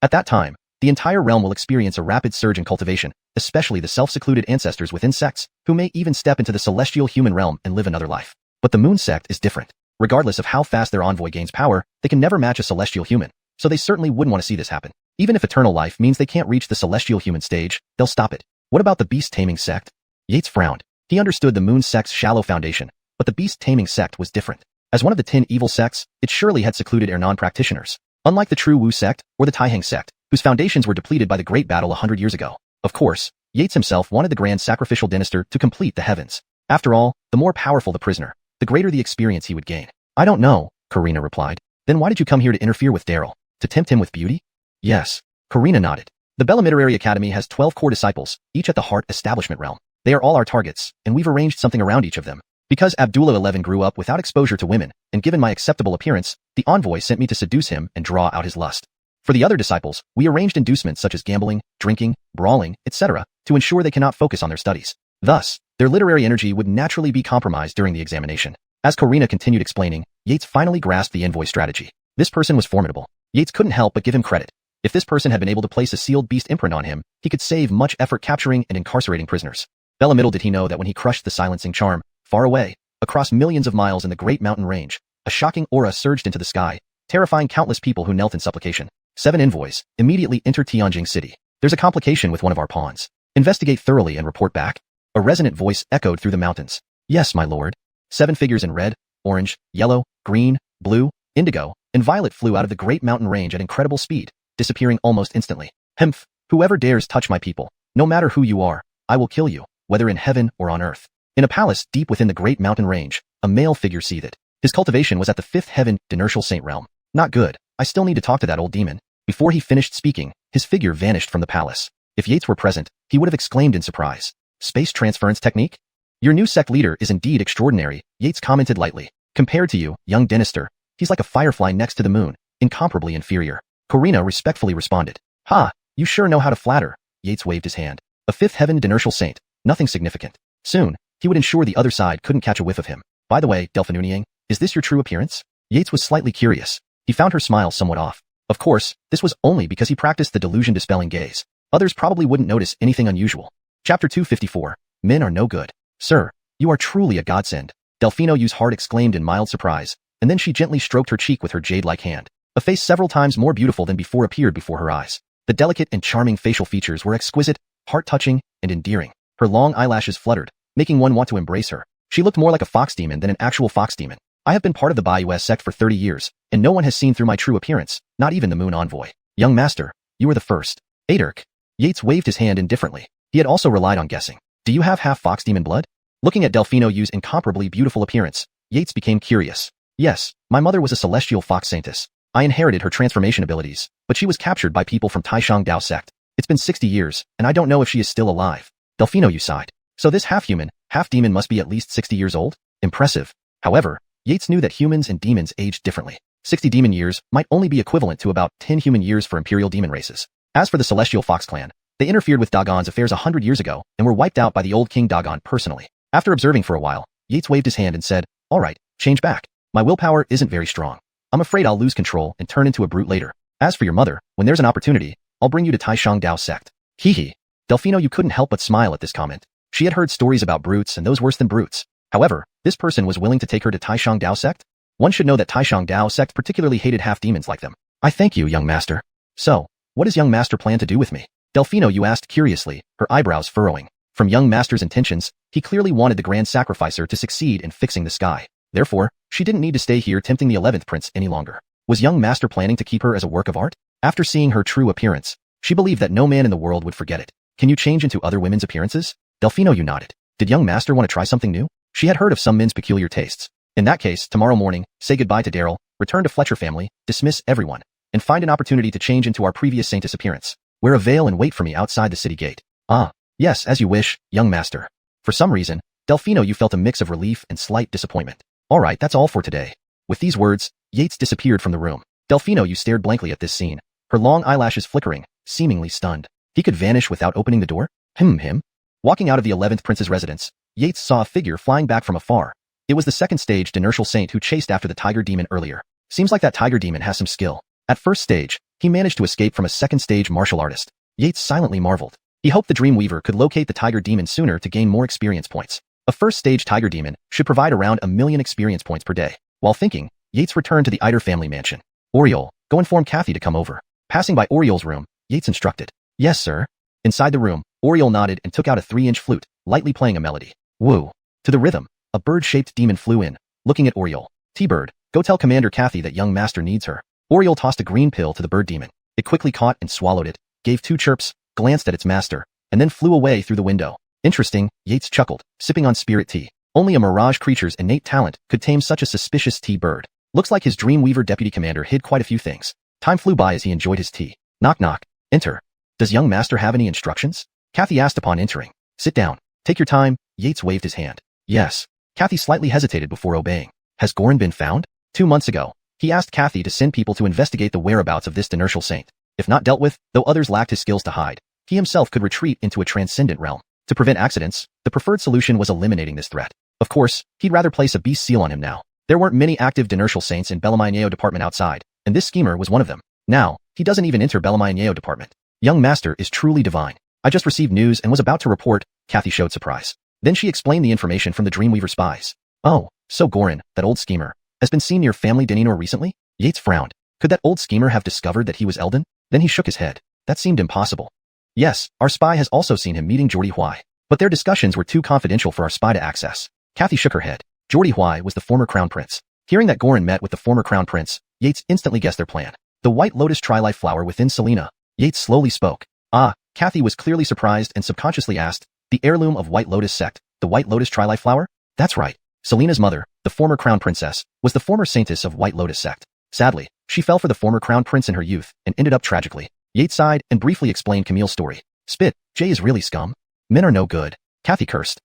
At that time, the entire realm will experience a rapid surge in cultivation, especially the self-secluded ancestors within sects, who may even step into the celestial human realm and live another life. But the Moon sect is different. Regardless of how fast their envoy gains power, they can never match a celestial human, so they certainly wouldn't want to see this happen. Even if eternal life means they can't reach the celestial human stage, they'll stop it. What about the beast taming sect? Yates frowned. He understood the Moon sect's shallow foundation, but the beast-taming sect was different. As one of the 10 evil sects, it surely had secluded Ernan practitioners. Unlike the true Wu sect or the Taihang sect, whose foundations were depleted by the Great Battle 100 years ago. Of course, Yates himself wanted the grand sacrificial dynasty to complete the heavens. After all, the more powerful the prisoner, the greater the experience he would gain. I don't know, Karina replied. Then why did you come here to interfere with Daryl? To tempt him with beauty? Yes. Karina nodded. The Bella Literary Academy has 12 core disciples, each at the heart establishment realm. They are all our targets, and we've arranged something around each of them. Because Abdullah 11 grew up without exposure to women, and given my acceptable appearance, the envoy sent me to seduce him and draw out his lust. For the other disciples, we arranged inducements such as gambling, drinking, brawling, etc., to ensure they cannot focus on their studies. Thus, their literary energy would naturally be compromised during the examination. As Karina continued explaining, Yates finally grasped the envoy strategy. This person was formidable. Yates couldn't help but give him credit. If this person had been able to place a sealed beast imprint on him, he could save much effort capturing and incarcerating prisoners. Little did he know that when he crushed the silencing charm, far away, across millions of miles in the great mountain range, a shocking aura surged into the sky, terrifying countless people who knelt in supplication. 7 envoys immediately enter Tianjing City. There's a complication with one of our pawns. Investigate thoroughly and report back. A resonant voice echoed through the mountains. Yes, my lord. 7 figures in red, orange, yellow, green, blue, indigo, and violet flew out of the great mountain range at incredible speed, disappearing almost instantly. Hemph! Whoever dares touch my people, no matter who you are, I will kill you, whether in heaven or on earth. In a palace deep within the great mountain range, a male figure seethed. His cultivation was at the 5th heaven, Dinertial Saint realm. Not good. I still need to talk to that old demon. Before he finished speaking, his figure vanished from the palace. If Yates were present, he would have exclaimed in surprise. Space transference technique? Your new sect leader is indeed extraordinary, Yates commented lightly. Compared to you, young Dynasty, he's like a firefly next to the moon, incomparably inferior. Karina respectfully responded. Ha, you sure know how to flatter. Yates waved his hand. A 5th heaven Dinertial Saint, nothing significant. Soon, he would ensure the other side couldn't catch a whiff of him. By the way, Delphinuniang, is this your true appearance? Yates was slightly curious. He found her smile somewhat off. Of course, this was only because he practiced the delusion-dispelling gaze. Others probably wouldn't notice anything unusual. Chapter 254. Men are no good. Sir, you are truly a godsend. Delphino Yu's heart exclaimed in mild surprise, and then she gently stroked her cheek with her jade-like hand. A face several times more beautiful than before appeared before her eyes. The delicate and charming facial features were exquisite, heart-touching, and endearing. Her long eyelashes fluttered, making one want to embrace her. She looked more like a fox demon than an actual fox demon. I have been part of the Bayu's sect for 30 years, and no one has seen through my true appearance, not even the moon envoy. Young master, you are the first. Aderk. Yates waved his hand indifferently. He had also relied on guessing. Do you have half fox demon blood? Looking at Delphino Yu's incomparably beautiful appearance, Yates became curious. Yes, my mother was a celestial fox saintess. I inherited her transformation abilities, but she was captured by people from Taishang Dao sect. It's been 60 years, and I don't know if she is still alive. Delphino Yu sighed. So this half-human, half-demon must be at least 60 years old? Impressive. However, Yates knew that humans and demons aged differently. 60 demon years might only be equivalent to about 10 human years for imperial demon races. As for the Celestial Fox clan, they interfered with Dagon's affairs 100 years ago and were wiped out by the old King Dagon personally. After observing for a while, Yates waved his hand and said, all right, change back. My willpower isn't very strong. I'm afraid I'll lose control and turn into a brute later. As for your mother, when there's an opportunity, I'll bring you to Taishang Dao sect. Hee hee. Delphino Yu couldn't help but smile at this comment. She had heard stories about brutes and those worse than brutes. However, this person was willing to take her to Taishang Dao sect? One should know that Taishang Dao sect particularly hated half-demons like them. I thank you, young master. So, what does young master plan to do with me? Delphino Yu asked curiously, her eyebrows furrowing. From young master's intentions, he clearly wanted the grand sacrificer to succeed in fixing the sky. Therefore, she didn't need to stay here tempting the 11th prince any longer. Was young master planning to keep her as a work of art? After seeing her true appearance, she believed that no man in the world would forget it. Can you change into other women's appearances? Delphino Yu nodded. Did young master want to try something new? She had heard of some men's peculiar tastes. In that case, tomorrow morning, say goodbye to Daryl, return to Fletcher family, dismiss everyone, and find an opportunity to change into our previous saintess appearance. Wear a veil and wait for me outside the city gate. Ah, yes, as you wish, young master. For some reason, Delphino Yu felt a mix of relief and slight disappointment. All right, that's all for today. With these words, Yates disappeared from the room. Delphino Yu stared blankly at this scene, her long eyelashes flickering, seemingly stunned. He could vanish without opening the door? Him. Walking out of the 11th prince's residence, Yates saw a figure flying back from afar. It was the second stage Dinertial Saint who chased after the tiger demon earlier. Seems like that tiger demon has some skill. At first stage, he managed to escape from a second stage martial artist. Yates silently marveled. He hoped the Dreamweaver could locate the tiger demon sooner to gain more experience points. A first stage tiger demon should provide around 1,000,000 experience points per day. While thinking, Yates returned to the Eider family mansion. Oriole, go inform Kathy to come over. Passing by Oriole's room, Yates instructed. Yes, sir. Inside the room, Oriole nodded and took out a 3-inch flute, lightly playing a melody. Woo. To the rhythm, a bird-shaped demon flew in, looking at Oriole. T-Bird, go tell Commander Kathy that young master needs her. Oriole tossed a green pill to the bird demon. It quickly caught and swallowed it, gave 2 chirps, glanced at its master, and then flew away through the window. Interesting, Yates chuckled, sipping on spirit tea. Only a mirage creature's innate talent could tame such a suspicious T-Bird. Looks like his Dreamweaver deputy commander hid quite a few things. Time flew by as he enjoyed his tea. Knock knock. Enter. Does young master have any instructions? Kathy asked upon entering. Sit down. Take your time. Yates waved his hand. Yes. Kathy slightly hesitated before obeying. Has Gorin been found? 2 months ago. He asked Kathy to send people to investigate the whereabouts of this inertial saint. If not dealt with, though others lacked his skills to hide, he himself could retreat into a transcendent realm. To prevent accidents, the preferred solution was eliminating this threat. Of course, he'd rather place a beast seal on him now. There weren't many active inertial saints in Bellarmine department outside, and this schemer was one of them. Now, he doesn't even enter Bellarmine department. Young master is truly divine. I just received news and was about to report. Kathy showed surprise. Then she explained the information from the Dreamweaver spies. Oh, so Gorin, that old schemer, has been seen near family Deninor recently? Yates frowned. Could that old schemer have discovered that he was Elden? Then he shook his head. That seemed impossible. Yes, our spy has also seen him meeting Jordy Huai. But their discussions were too confidential for our spy to access. Kathy shook her head. Jordy Huai was the former crown prince. Hearing that Gorin met with the former crown prince, Yates instantly guessed their plan. The white lotus tri-life flower within Selena. Yates slowly spoke. Ah, Kathy was clearly surprised and subconsciously asked, the heirloom of White Lotus sect, the White Lotus tri-life flower? That's right. Selena's mother, the former crown princess, was the former saintess of White Lotus sect. Sadly, she fell for the former crown prince in her youth and ended up tragically. Yates sighed and briefly explained Camille's story. Spit, Jay is really scum. Men are no good. Kathy cursed.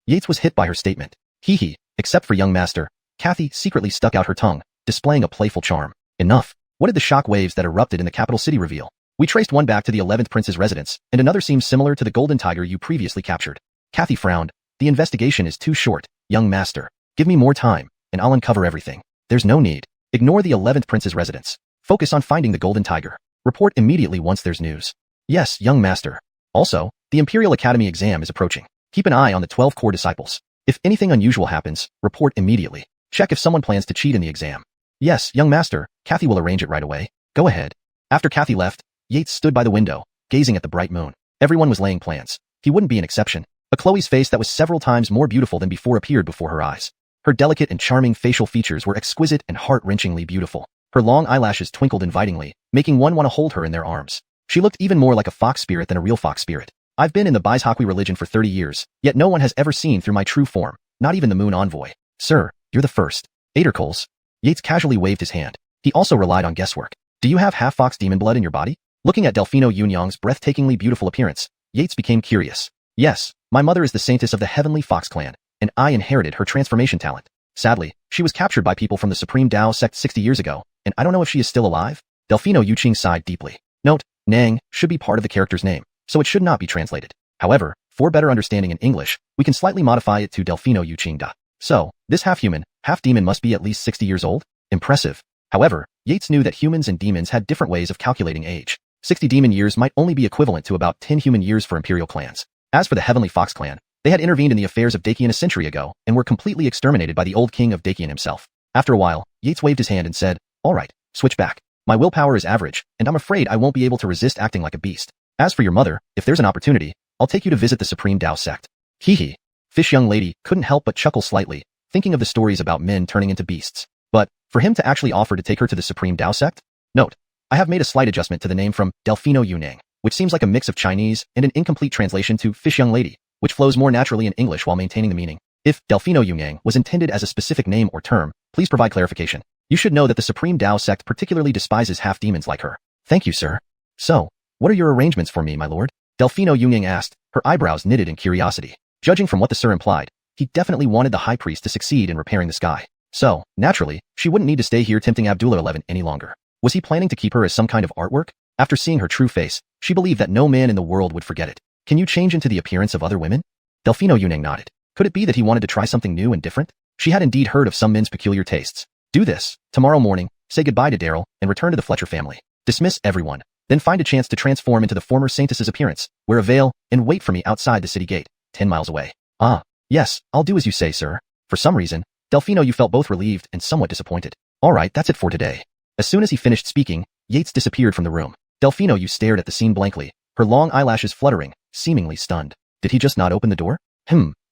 Yates was hit by her statement. Hee hee, except for young master. Kathy secretly stuck out her tongue, displaying a playful charm. Enough. What did the shock waves that erupted in the capital city reveal? We traced one back to the 11th prince's residence, and another seems similar to the golden tiger you previously captured. Kathy frowned. The investigation is too short, young master. Give me more time, and I'll uncover everything. There's no need. Ignore the 11th prince's residence. Focus on finding the golden tiger. Report immediately once there's news. Yes, young master. Also, the Imperial Academy exam is approaching. Keep an eye on the 12 core disciples. If anything unusual happens, report immediately. Check if someone plans to cheat in the exam. Yes, young master, Kathy will arrange it right away. Go ahead. After Kathy left, Yates stood by the window, gazing at the bright moon. Everyone was laying plans. He wouldn't be an exception. But Chloe's face that was several times more beautiful than before appeared before her eyes. Her delicate and charming facial features were exquisite and heart-wrenchingly beautiful. Her long eyelashes twinkled invitingly, making one want to hold her in their arms. She looked even more like a fox spirit than a real fox spirit. I've been in the Baizhaqui religion for 30 years, yet no one has ever seen through my true form, not even the moon envoy. Sir, you're the first. Adercoles. Yates casually waved his hand. He also relied on guesswork. Do you have half-fox demon blood in your body? Looking at Delfino Yunyang's breathtakingly beautiful appearance, Yates became curious. Yes, my mother is the saintess of the Heavenly Fox clan, and I inherited her transformation talent. Sadly, she was captured by people from the Supreme Dao sect 60 years ago, and I don't know if she is still alive. Delfino Yuqing sighed deeply. Note, Nang should be part of the character's name, so it should not be translated. However, for better understanding in English, we can slightly modify it to Delfino Yuqing Da. So, this half-human, half-demon must be at least 60 years old? Impressive. However, Yates knew that humans and demons had different ways of calculating age. 60 demon years might only be equivalent to about 10 human years for imperial clans. As for the Heavenly Fox clan, they had intervened in the affairs of Dakian a century ago and were completely exterminated by the old king of Dakian himself. After a while, Yates waved his hand and said, all right, switch back. My willpower is average, and I'm afraid I won't be able to resist acting like a beast. As for your mother, if there's an opportunity, I'll take you to visit the Supreme Dao sect. Hee hee. Fish young lady couldn't help but chuckle slightly, thinking of the stories about men turning into beasts. But, for him to actually offer to take her to the Supreme Dao sect? Note, I have made a slight adjustment to the name from Delfino Yunang, which seems like a mix of Chinese and an incomplete translation to Fish Young Lady, which flows more naturally in English while maintaining the meaning. If Delfino Yunang was intended as a specific name or term, please provide clarification. You should know that the Supreme Dao sect particularly despises half-demons like her. Thank you, sir. So, what are your arrangements for me, my lord? Delfino Yunang asked, her eyebrows knitted in curiosity. Judging from what the sir implied, he definitely wanted the high priest to succeed in repairing the sky. So, naturally, she wouldn't need to stay here tempting Abdullah 11 any longer. Was he planning to keep her as some kind of artwork? After seeing her true face, she believed that no man in the world would forget it. Can you change into the appearance of other women? Delfino Yunang nodded. Could it be that he wanted to try something new and different? She had indeed heard of some men's peculiar tastes. Do this. Tomorrow morning, say goodbye to Daryl and return to the Fletcher family. Dismiss everyone. Then find a chance to transform into the former saintess's appearance, wear a veil, and wait for me outside the city gate, 10 miles away. Ah, yes, I'll do as you say, sir. For some reason, Delfino you felt both relieved and somewhat disappointed. Alright, that's it for today. As soon as he finished speaking, Yates disappeared from the room. Delfino you stared at the scene blankly, her long eyelashes fluttering, seemingly stunned. Did he just not open the door?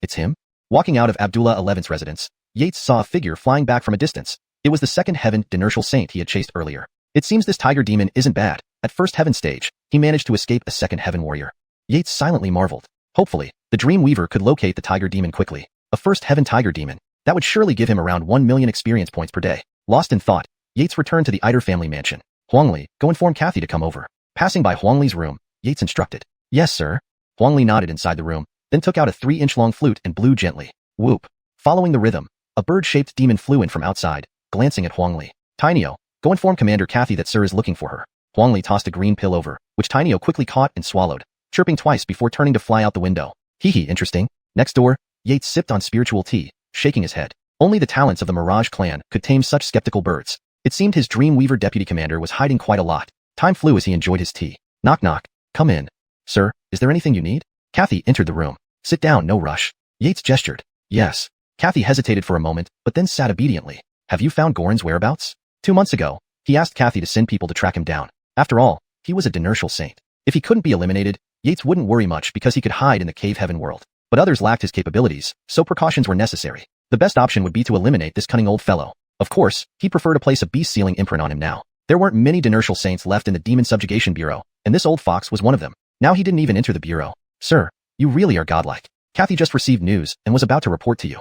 It's him? Walking out of Abdullah XI's residence, Yates saw a figure flying back from a distance. It was the second heaven Dynasty saint he had chased earlier. It seems this tiger demon isn't bad. At first heaven stage, he managed to escape a second heaven warrior. Yates silently marveled. Hopefully, the Dream Weaver could locate the tiger demon quickly. A first heaven tiger demon. That would surely give him around 1 million experience points per day. Lost in thought, Yates returned to the Eider family mansion. Huangli, go inform Kathy to come over. Passing by Huangli's room, Yates instructed. Yes, sir. Huangli nodded inside the room, then took out a 3-inch-long flute and blew gently. Whoop. Following the rhythm, a bird-shaped demon flew in from outside, glancing at Huangli. Tinyo, go inform Commander Kathy that Sir is looking for her. Huangli tossed a green pill over, which Tinyo quickly caught and swallowed, chirping twice before turning to fly out the window. Hee interesting. Next door, Yates sipped on spiritual tea, shaking his head. Only the talents of the Mirage clan could tame such skeptical birds. It seemed his Dream Weaver deputy commander was hiding quite a lot. Time flew as he enjoyed his tea. Knock knock. Come in. Sir, is there anything you need? Kathy entered the room. Sit down, no rush. Yates gestured. Yes. Kathy hesitated for a moment, but then sat obediently. Have you found Goran's whereabouts? 2 months ago, he asked Kathy to send people to track him down. After all, he was a Dynasty saint. If he couldn't be eliminated, Yates wouldn't worry much because he could hide in the cave heaven world. But others lacked his capabilities, so precautions were necessary. The best option would be to eliminate this cunning old fellow. Of course, he'd prefer to place a beast-sealing imprint on him now. There weren't many Dynasty saints left in the Demon Subjugation Bureau, and this old fox was one of them. Now he didn't even enter the bureau. Sir, you really are godlike. Kathy just received news and was about to report to you.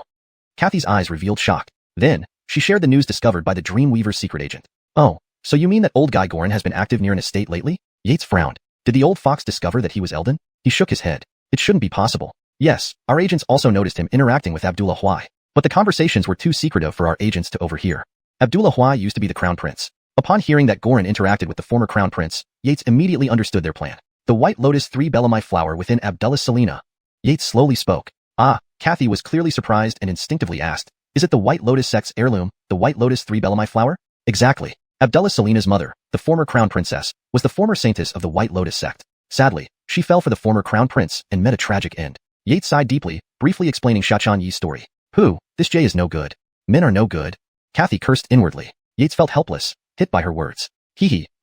Kathy's eyes revealed shock. Then, she shared the news discovered by the Dreamweaver's secret agent. Oh, so you mean that old guy Goran has been active near an estate lately? Yates frowned. Did the old fox discover that he was Elden? He shook his head. It shouldn't be possible. Yes, our agents also noticed him interacting with Abdullah Huai. But the conversations were too secretive for our agents to overhear. Abdullah Huai used to be the crown prince. Upon hearing that Goran interacted with the former crown prince, Yates immediately understood their plan. The White Lotus 3 Belamai flower within Abdullah's Selena. Yates slowly spoke. Kathy was clearly surprised and instinctively asked, is it the White Lotus sect's heirloom, the White Lotus 3 Belamai flower? Exactly. Abdullah Selena's mother, the former crown princess, was the former saintess of the White Lotus sect. Sadly, she fell for the former crown prince and met a tragic end. Yates sighed deeply, briefly explaining Xianxia's story. This Jay is no good. Men are no good. Kathy cursed inwardly. Yates felt helpless, hit by her words.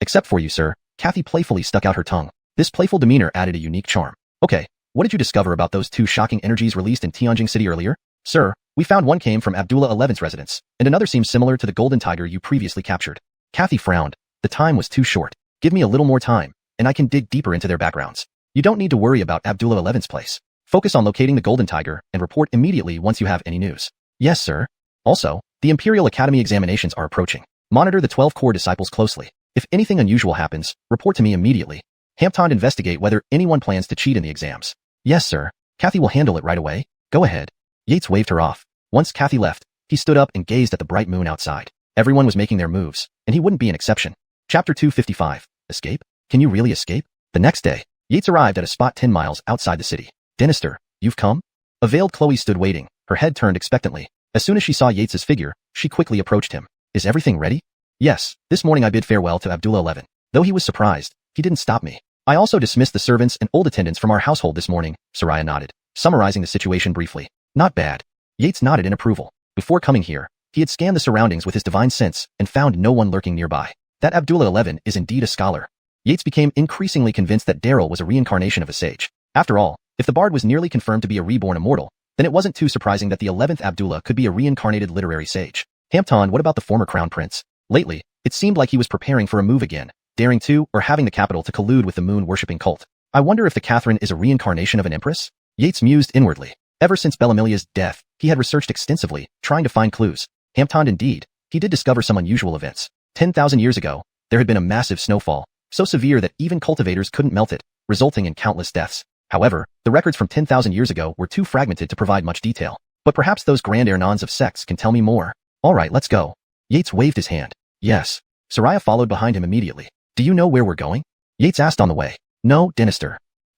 Except for you, sir. Kathy playfully stuck out her tongue. This playful demeanor added a unique charm. Okay, what did you discover about those 2 shocking energies released in Tianjing City earlier? Sir, we found one came from Abdullah XI's residence, and another seems similar to the golden tiger you previously captured. Kathy frowned. The time was too short. Give me a little more time, and I can dig deeper into their backgrounds. You don't need to worry about Abdullah XI's place. Focus on locating the golden tiger and report immediately once you have any news. Yes, sir. Also, the Imperial Academy examinations are approaching. Monitor the 12 core disciples closely. If anything unusual happens, report to me immediately. Hampton investigate whether anyone plans to cheat in the exams. Yes, sir. Kathy will handle it right away. Go ahead. Yates waved her off. Once Kathy left, he stood up and gazed at the bright moon outside. Everyone was making their moves, and he wouldn't be an exception. Chapter 255. Escape? Can you really escape? The next day, Yates arrived at a spot 10 miles outside the city. Dynasty, you've come? A veiled Chloe stood waiting, her head turned expectantly. As soon as she saw Yates's figure, she quickly approached him. Is everything ready? Yes, this morning I bid farewell to Abdullah XI. Though he was surprised, he didn't stop me. I also dismissed the servants and old attendants from our household this morning, Soraya nodded, summarizing the situation briefly. Not bad. Yates nodded in approval. Before coming here, he had scanned the surroundings with his divine sense and found no one lurking nearby. That Abdullah XI is indeed a scholar. Yates became increasingly convinced that Daryl was a reincarnation of a sage. After all, if the bard was nearly confirmed to be a reborn immortal, then it wasn't too surprising that the 11th Abdullah could be a reincarnated literary sage. Hampton, what about the former crown prince? Lately, it seemed like he was preparing for a move again, daring to or having the capital to collude with the moon-worshipping cult. I wonder if the Catherine is a reincarnation of an empress? Yates mused inwardly. Ever since Bellamilia's death, he had researched extensively, trying to find clues. Hampton indeed, he did discover some unusual events. 10,000 years ago, there had been a massive snowfall, so severe that even cultivators couldn't melt it, resulting in countless deaths. However, the records from 10,000 years ago were too fragmented to provide much detail. But perhaps those grand Ernons of sects can tell me more. Alright, let's go. Yates waved his hand. Yes. Soraya followed behind him immediately. Do you know where we're going? Yates asked on the way. No, Dynasty.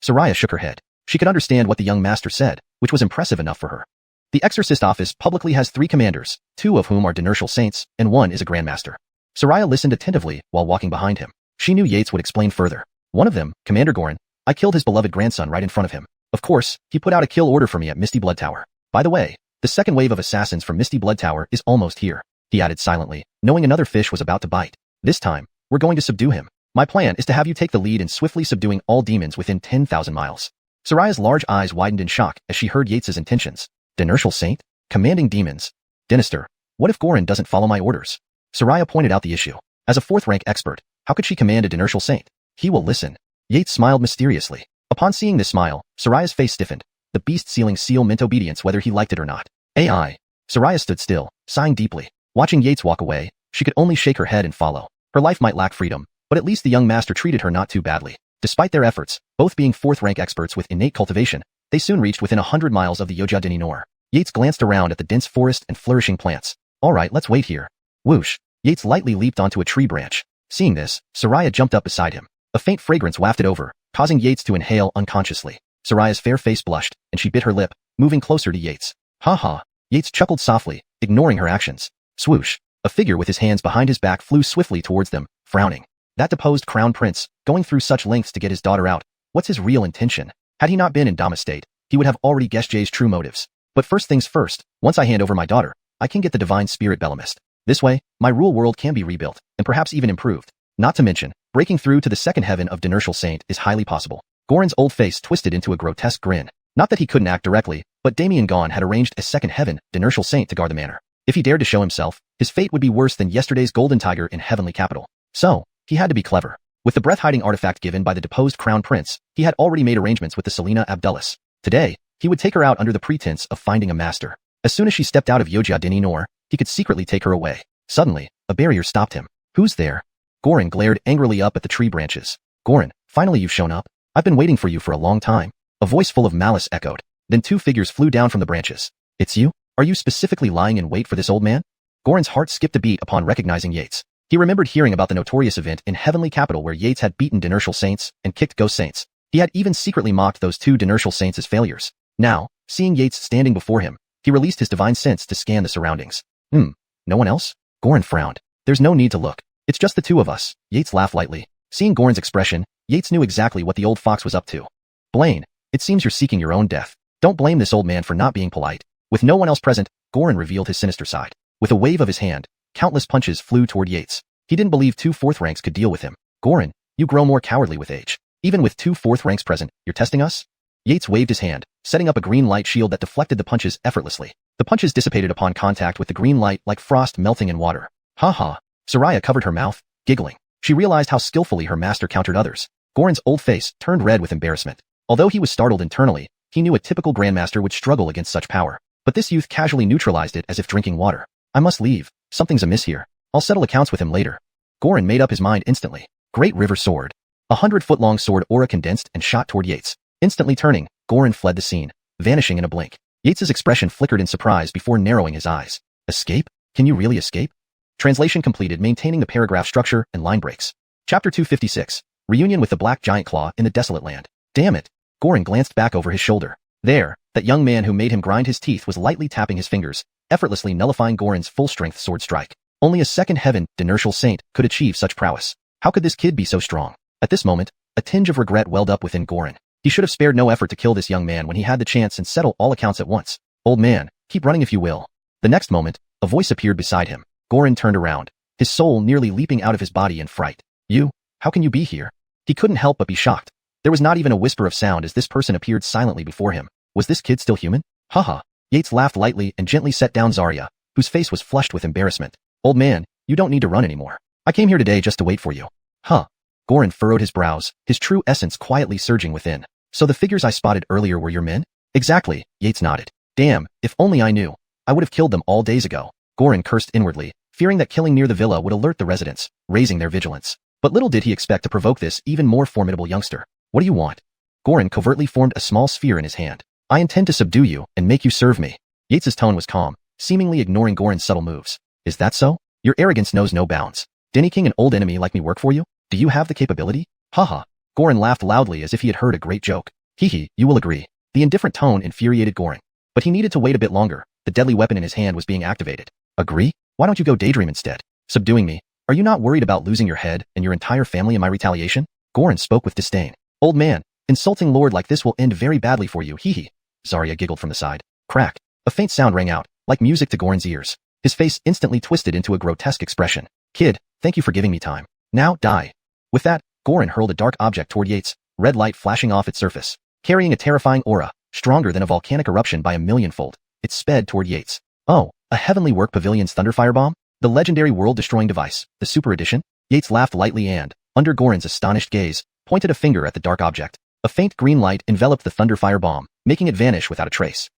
Soraya shook her head. She could understand what the young master said, which was impressive enough for her. The Exorcist office publicly has 3 commanders, 2 of whom are Dynasty saints, and 1 is a grandmaster. Soraya listened attentively while walking behind him. She knew Yates would explain further. One of them, Commander Goran, I killed his beloved grandson right in front of him. Of course, he put out a kill order for me at Misty Blood Tower. By the way, the second wave of assassins from Misty Blood Tower is almost here, he added silently, knowing another fish was about to bite. This time, we're going to subdue him. My plan is to have you take the lead in swiftly subduing all demons within 10,000 miles. Soraya's large eyes widened in shock as she heard Yates's intentions. Dynasty Saint? Commanding demons. Dynasty, what if Gorin doesn't follow my orders? Soraya pointed out the issue. As a 4th rank expert, how could she command a Dynasty Saint? He will listen. Yates smiled mysteriously. Upon seeing this smile, Soraya's face stiffened. The beast sealing seal meant obedience whether he liked it or not. AI. Soraya stood still, sighing deeply. Watching Yates walk away, she could only shake her head and follow. Her life might lack freedom, but at least the young master treated her not too badly. Despite their efforts, both being 4th rank experts with innate cultivation, they soon reached within 100 miles of the Yojia Nor. Yates glanced around at the dense forest and flourishing plants. Alright, let's wait here. Whoosh. Yates lightly leaped onto a tree branch. Seeing this, Soraya jumped up beside him. A faint fragrance wafted over, causing Yates to inhale unconsciously. Soraya's fair face blushed, and she bit her lip, moving closer to Yates. Ha ha. Yates chuckled softly, ignoring her actions. Swoosh. A figure with his hands behind his back flew swiftly towards them, frowning. That deposed crown prince, going through such lengths to get his daughter out. What's his real intention? Had he not been in Dama state, he would have already guessed Jay's true motives. But first things first, once I hand over my daughter, I can get the divine spirit Bellamist. This way, my rule world can be rebuilt, and perhaps even improved. Not to mention, breaking through to the 2nd heaven of Dynasty Saint is highly possible. Gorin's old face twisted into a grotesque grin. Not that he couldn't act directly, but Damien Gon had arranged a 2nd heaven, Dynasty Saint to guard the manor. If he dared to show himself, his fate would be worse than yesterday's golden tiger in heavenly capital. So, he had to be clever. With the breath-hiding artifact given by the deposed crown prince, he had already made arrangements with the Selina Abdullis. Today, he would take her out under the pretense of finding a master. As soon as she stepped out of Yojia Nor, he could secretly take her away. Suddenly, a barrier stopped him. Who's there? Gorin glared angrily up at the tree branches. Gorin, finally you've shown up. I've been waiting for you for a long time. A voice full of malice echoed. Then 2 figures flew down from the branches. It's you? Are you specifically lying in wait for this old man? Gorin's heart skipped a beat upon recognizing Yates. He remembered hearing about the notorious event in Heavenly Capital where Yates had beaten Dynasty Saints and kicked Ghost Saints. He had even secretly mocked those 2 Dynasty Saints as failures. Now, seeing Yates standing before him, he released his divine sense to scan the surroundings. No one else? Gorin frowned. There's no need to look. It's just the 2 of us. Yates laughed lightly. Seeing Gorin's expression, Yates knew exactly what the old fox was up to. Blaine, it seems you're seeking your own death. Don't blame this old man for not being polite. With no one else present, Gorin revealed his sinister side. With a wave of his hand, countless punches flew toward Yates. He didn't believe 2 4th ranks could deal with him. Gorin, you grow more cowardly with age. Even with 2 4th ranks present, you're testing us? Yates waved his hand, setting up a green light shield that deflected the punches effortlessly. The punches dissipated upon contact with the green light like frost melting in water. Ha ha. Soraya covered her mouth, giggling. She realized how skillfully her master countered others. Gorin's old face turned red with embarrassment. Although he was startled internally, he knew a typical grandmaster would struggle against such power. But this youth casually neutralized it as if drinking water. I must leave. Something's amiss here. I'll settle accounts with him later. Gorin made up his mind instantly. Great River Sword. 100-foot-long sword aura condensed and shot toward Yates. Instantly turning, Gorin fled the scene, vanishing in a blink. Yates's expression flickered in surprise before narrowing his eyes. Escape? Can you really escape? Translation completed, maintaining the paragraph structure and line breaks. Chapter 256. Reunion with the Black Giant Claw in the Desolate Land. Damn it. Gorin glanced back over his shoulder. There, that young man who made him grind his teeth was lightly tapping his fingers, effortlessly nullifying Gorin's full-strength sword strike. Only a 2nd heaven, Dynasty Saint, could achieve such prowess. How could this kid be so strong? At this moment, a tinge of regret welled up within Gorin. He should have spared no effort to kill this young man when he had the chance and settle all accounts at once. Old man, keep running if you will. The next moment, a voice appeared beside him. Gorin turned around, his soul nearly leaping out of his body in fright. You? How can you be here? He couldn't help but be shocked. There was not even a whisper of sound as this person appeared silently before him. Was this kid still human? Haha. Yates laughed lightly and gently set down Zarya, whose face was flushed with embarrassment. Old man, you don't need to run anymore. I came here today just to wait for you. Huh. Gorin furrowed his brows, his true essence quietly surging within. So the figures I spotted earlier were your men? Exactly, Yates nodded. Damn, if only I knew. I would have killed them all days ago. Gorin cursed inwardly, fearing that killing near the villa would alert the residents, raising their vigilance. But little did he expect to provoke this even more formidable youngster. What do you want? Gorin covertly formed a small sphere in his hand. I intend to subdue you and make you serve me. Yates's tone was calm, seemingly ignoring Gorin's subtle moves. Is that so? Your arrogance knows no bounds. Deniking an old enemy like me work for you? Do you have the capability? Haha. Gorin laughed loudly as if he had heard a great joke. Hehe, you will agree. The indifferent tone infuriated Gorin. But he needed to wait a bit longer. The deadly weapon in his hand was being activated. Agree? Why don't you go daydream instead? Subduing me? Are you not worried about losing your head and your entire family in my retaliation? Gorin spoke with disdain. Old man, insulting lord like this will end very badly for you, hehe. Zarya giggled from the side. Crack. A faint sound rang out, like music to Gorin's ears. His face instantly twisted into a grotesque expression. Kid, thank you for giving me time. Now, die. With that, Gorin hurled a dark object toward Yates, red light flashing off its surface, carrying a terrifying aura, stronger than a volcanic eruption by a millionfold. it sped toward Yates. Oh, a heavenly work pavilion's thunder firebomb? The legendary world-destroying device, the Super Edition? Yates laughed lightly and, under Gorin's astonished gaze, pointed a finger at the dark object. A faint green light enveloped the thunder firebomb, making it vanish without a trace.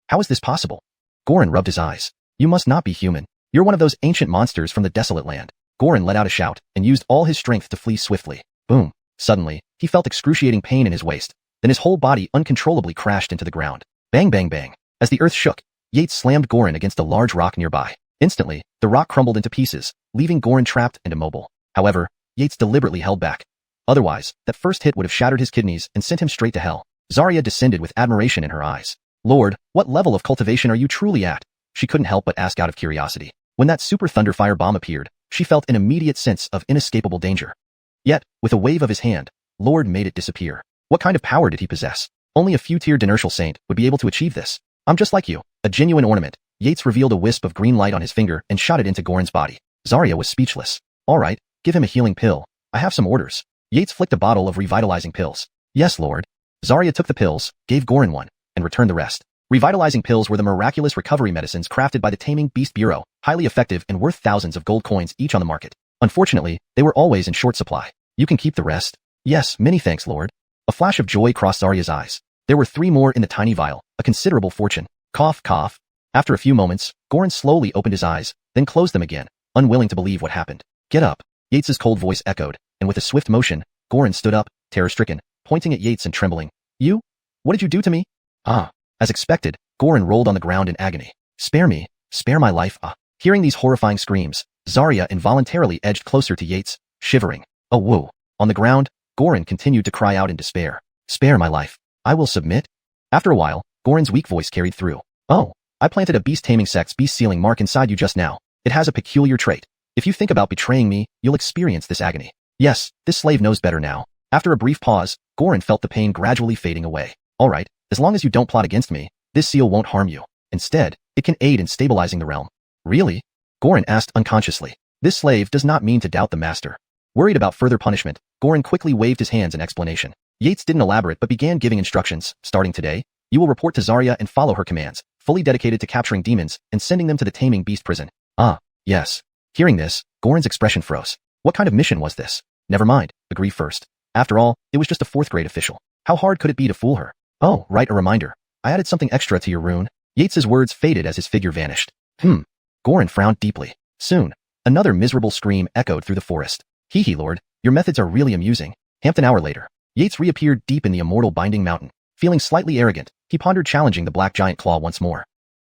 How is this possible? Gorin rubbed his eyes. You must not be human. You're one of those ancient monsters from the desolate land. Gorin let out a shout and used all his strength to flee swiftly. Boom. Suddenly, he felt excruciating pain in his waist. Then his whole body uncontrollably crashed into the ground. Bang bang bang. As the earth shook, Yates slammed Gorin against a large rock nearby. Instantly, the rock crumbled into pieces, leaving Gorin trapped and immobile. However, Yates deliberately held back. Otherwise, that first hit would have shattered his kidneys and sent him straight to hell. Xianxia descended with admiration in her eyes. Lord, what level of cultivation are you truly at? She couldn't help but ask out of curiosity. When that super thunder fire bomb appeared, she felt an immediate sense of inescapable danger. Yet, with a wave of his hand, Lord made it disappear. What kind of power did he possess? Only a few-tiered inertial saint would be able to achieve this. I'm just like you, a genuine ornament. Yates revealed a wisp of green light on his finger and shot it into Gorin's body. Xianxia was speechless. All right, give him a healing pill. I have some orders. Yates flicked a bottle of revitalizing pills. Yes, Lord. Xianxia took the pills, gave Gorin one, and returned the rest. Revitalizing pills were the miraculous recovery medicines crafted by the Taming Beast Bureau, highly effective and worth thousands of gold coins each on the market. Unfortunately, they were always in short supply. You can keep the rest. Yes, many thanks, Lord. A flash of joy crossed Xianxia's eyes. There were 3 more in the tiny vial, a considerable fortune. Cough, cough. After a few moments, Gorin slowly opened his eyes, then closed them again, unwilling to believe what happened. Get up. Yates's cold voice echoed, and with a swift motion, Gorin stood up, terror-stricken, pointing at Yates and trembling. You? What did you do to me? Ah. As expected, Gorin rolled on the ground in agony. Spare me. Spare my life, ah. Hearing these horrifying screams, Xianxia involuntarily edged closer to Yates, shivering. Oh whoa. On the ground, Gorin continued to cry out in despair. Spare my life. I will submit. After a while, Gorin's weak voice carried through. Oh, I planted a beast-taming sect's beast-sealing mark inside you just now. It has a peculiar trait. If you think about betraying me, you'll experience this agony. Yes, this slave knows better now. After a brief pause, Gorin felt the pain gradually fading away. All right, as long as you don't plot against me, this seal won't harm you. Instead, it can aid in stabilizing the realm. Really? Gorin asked unconsciously. This slave does not mean to doubt the master. Worried about further punishment, Gorin quickly waved his hands in explanation. Yates didn't elaborate but began giving instructions. Starting today, you will report to Xianxia and follow her commands, fully dedicated to capturing demons and sending them to the Taming Beast prison. Ah, yes. Hearing this, Gorin's expression froze. What kind of mission was this? Never mind, agree first. After all, it was just a 4th grade official. How hard could it be to fool her? Oh, right, a reminder. I added something extra to your rune. Yates's words faded as his figure vanished. Gorin frowned deeply. Soon, another miserable scream echoed through the forest. Hee hee, Lord, your methods are really amusing. An hour later, Yates reappeared deep in the immortal binding mountain. Feeling slightly arrogant, he pondered challenging the black giant claw once more.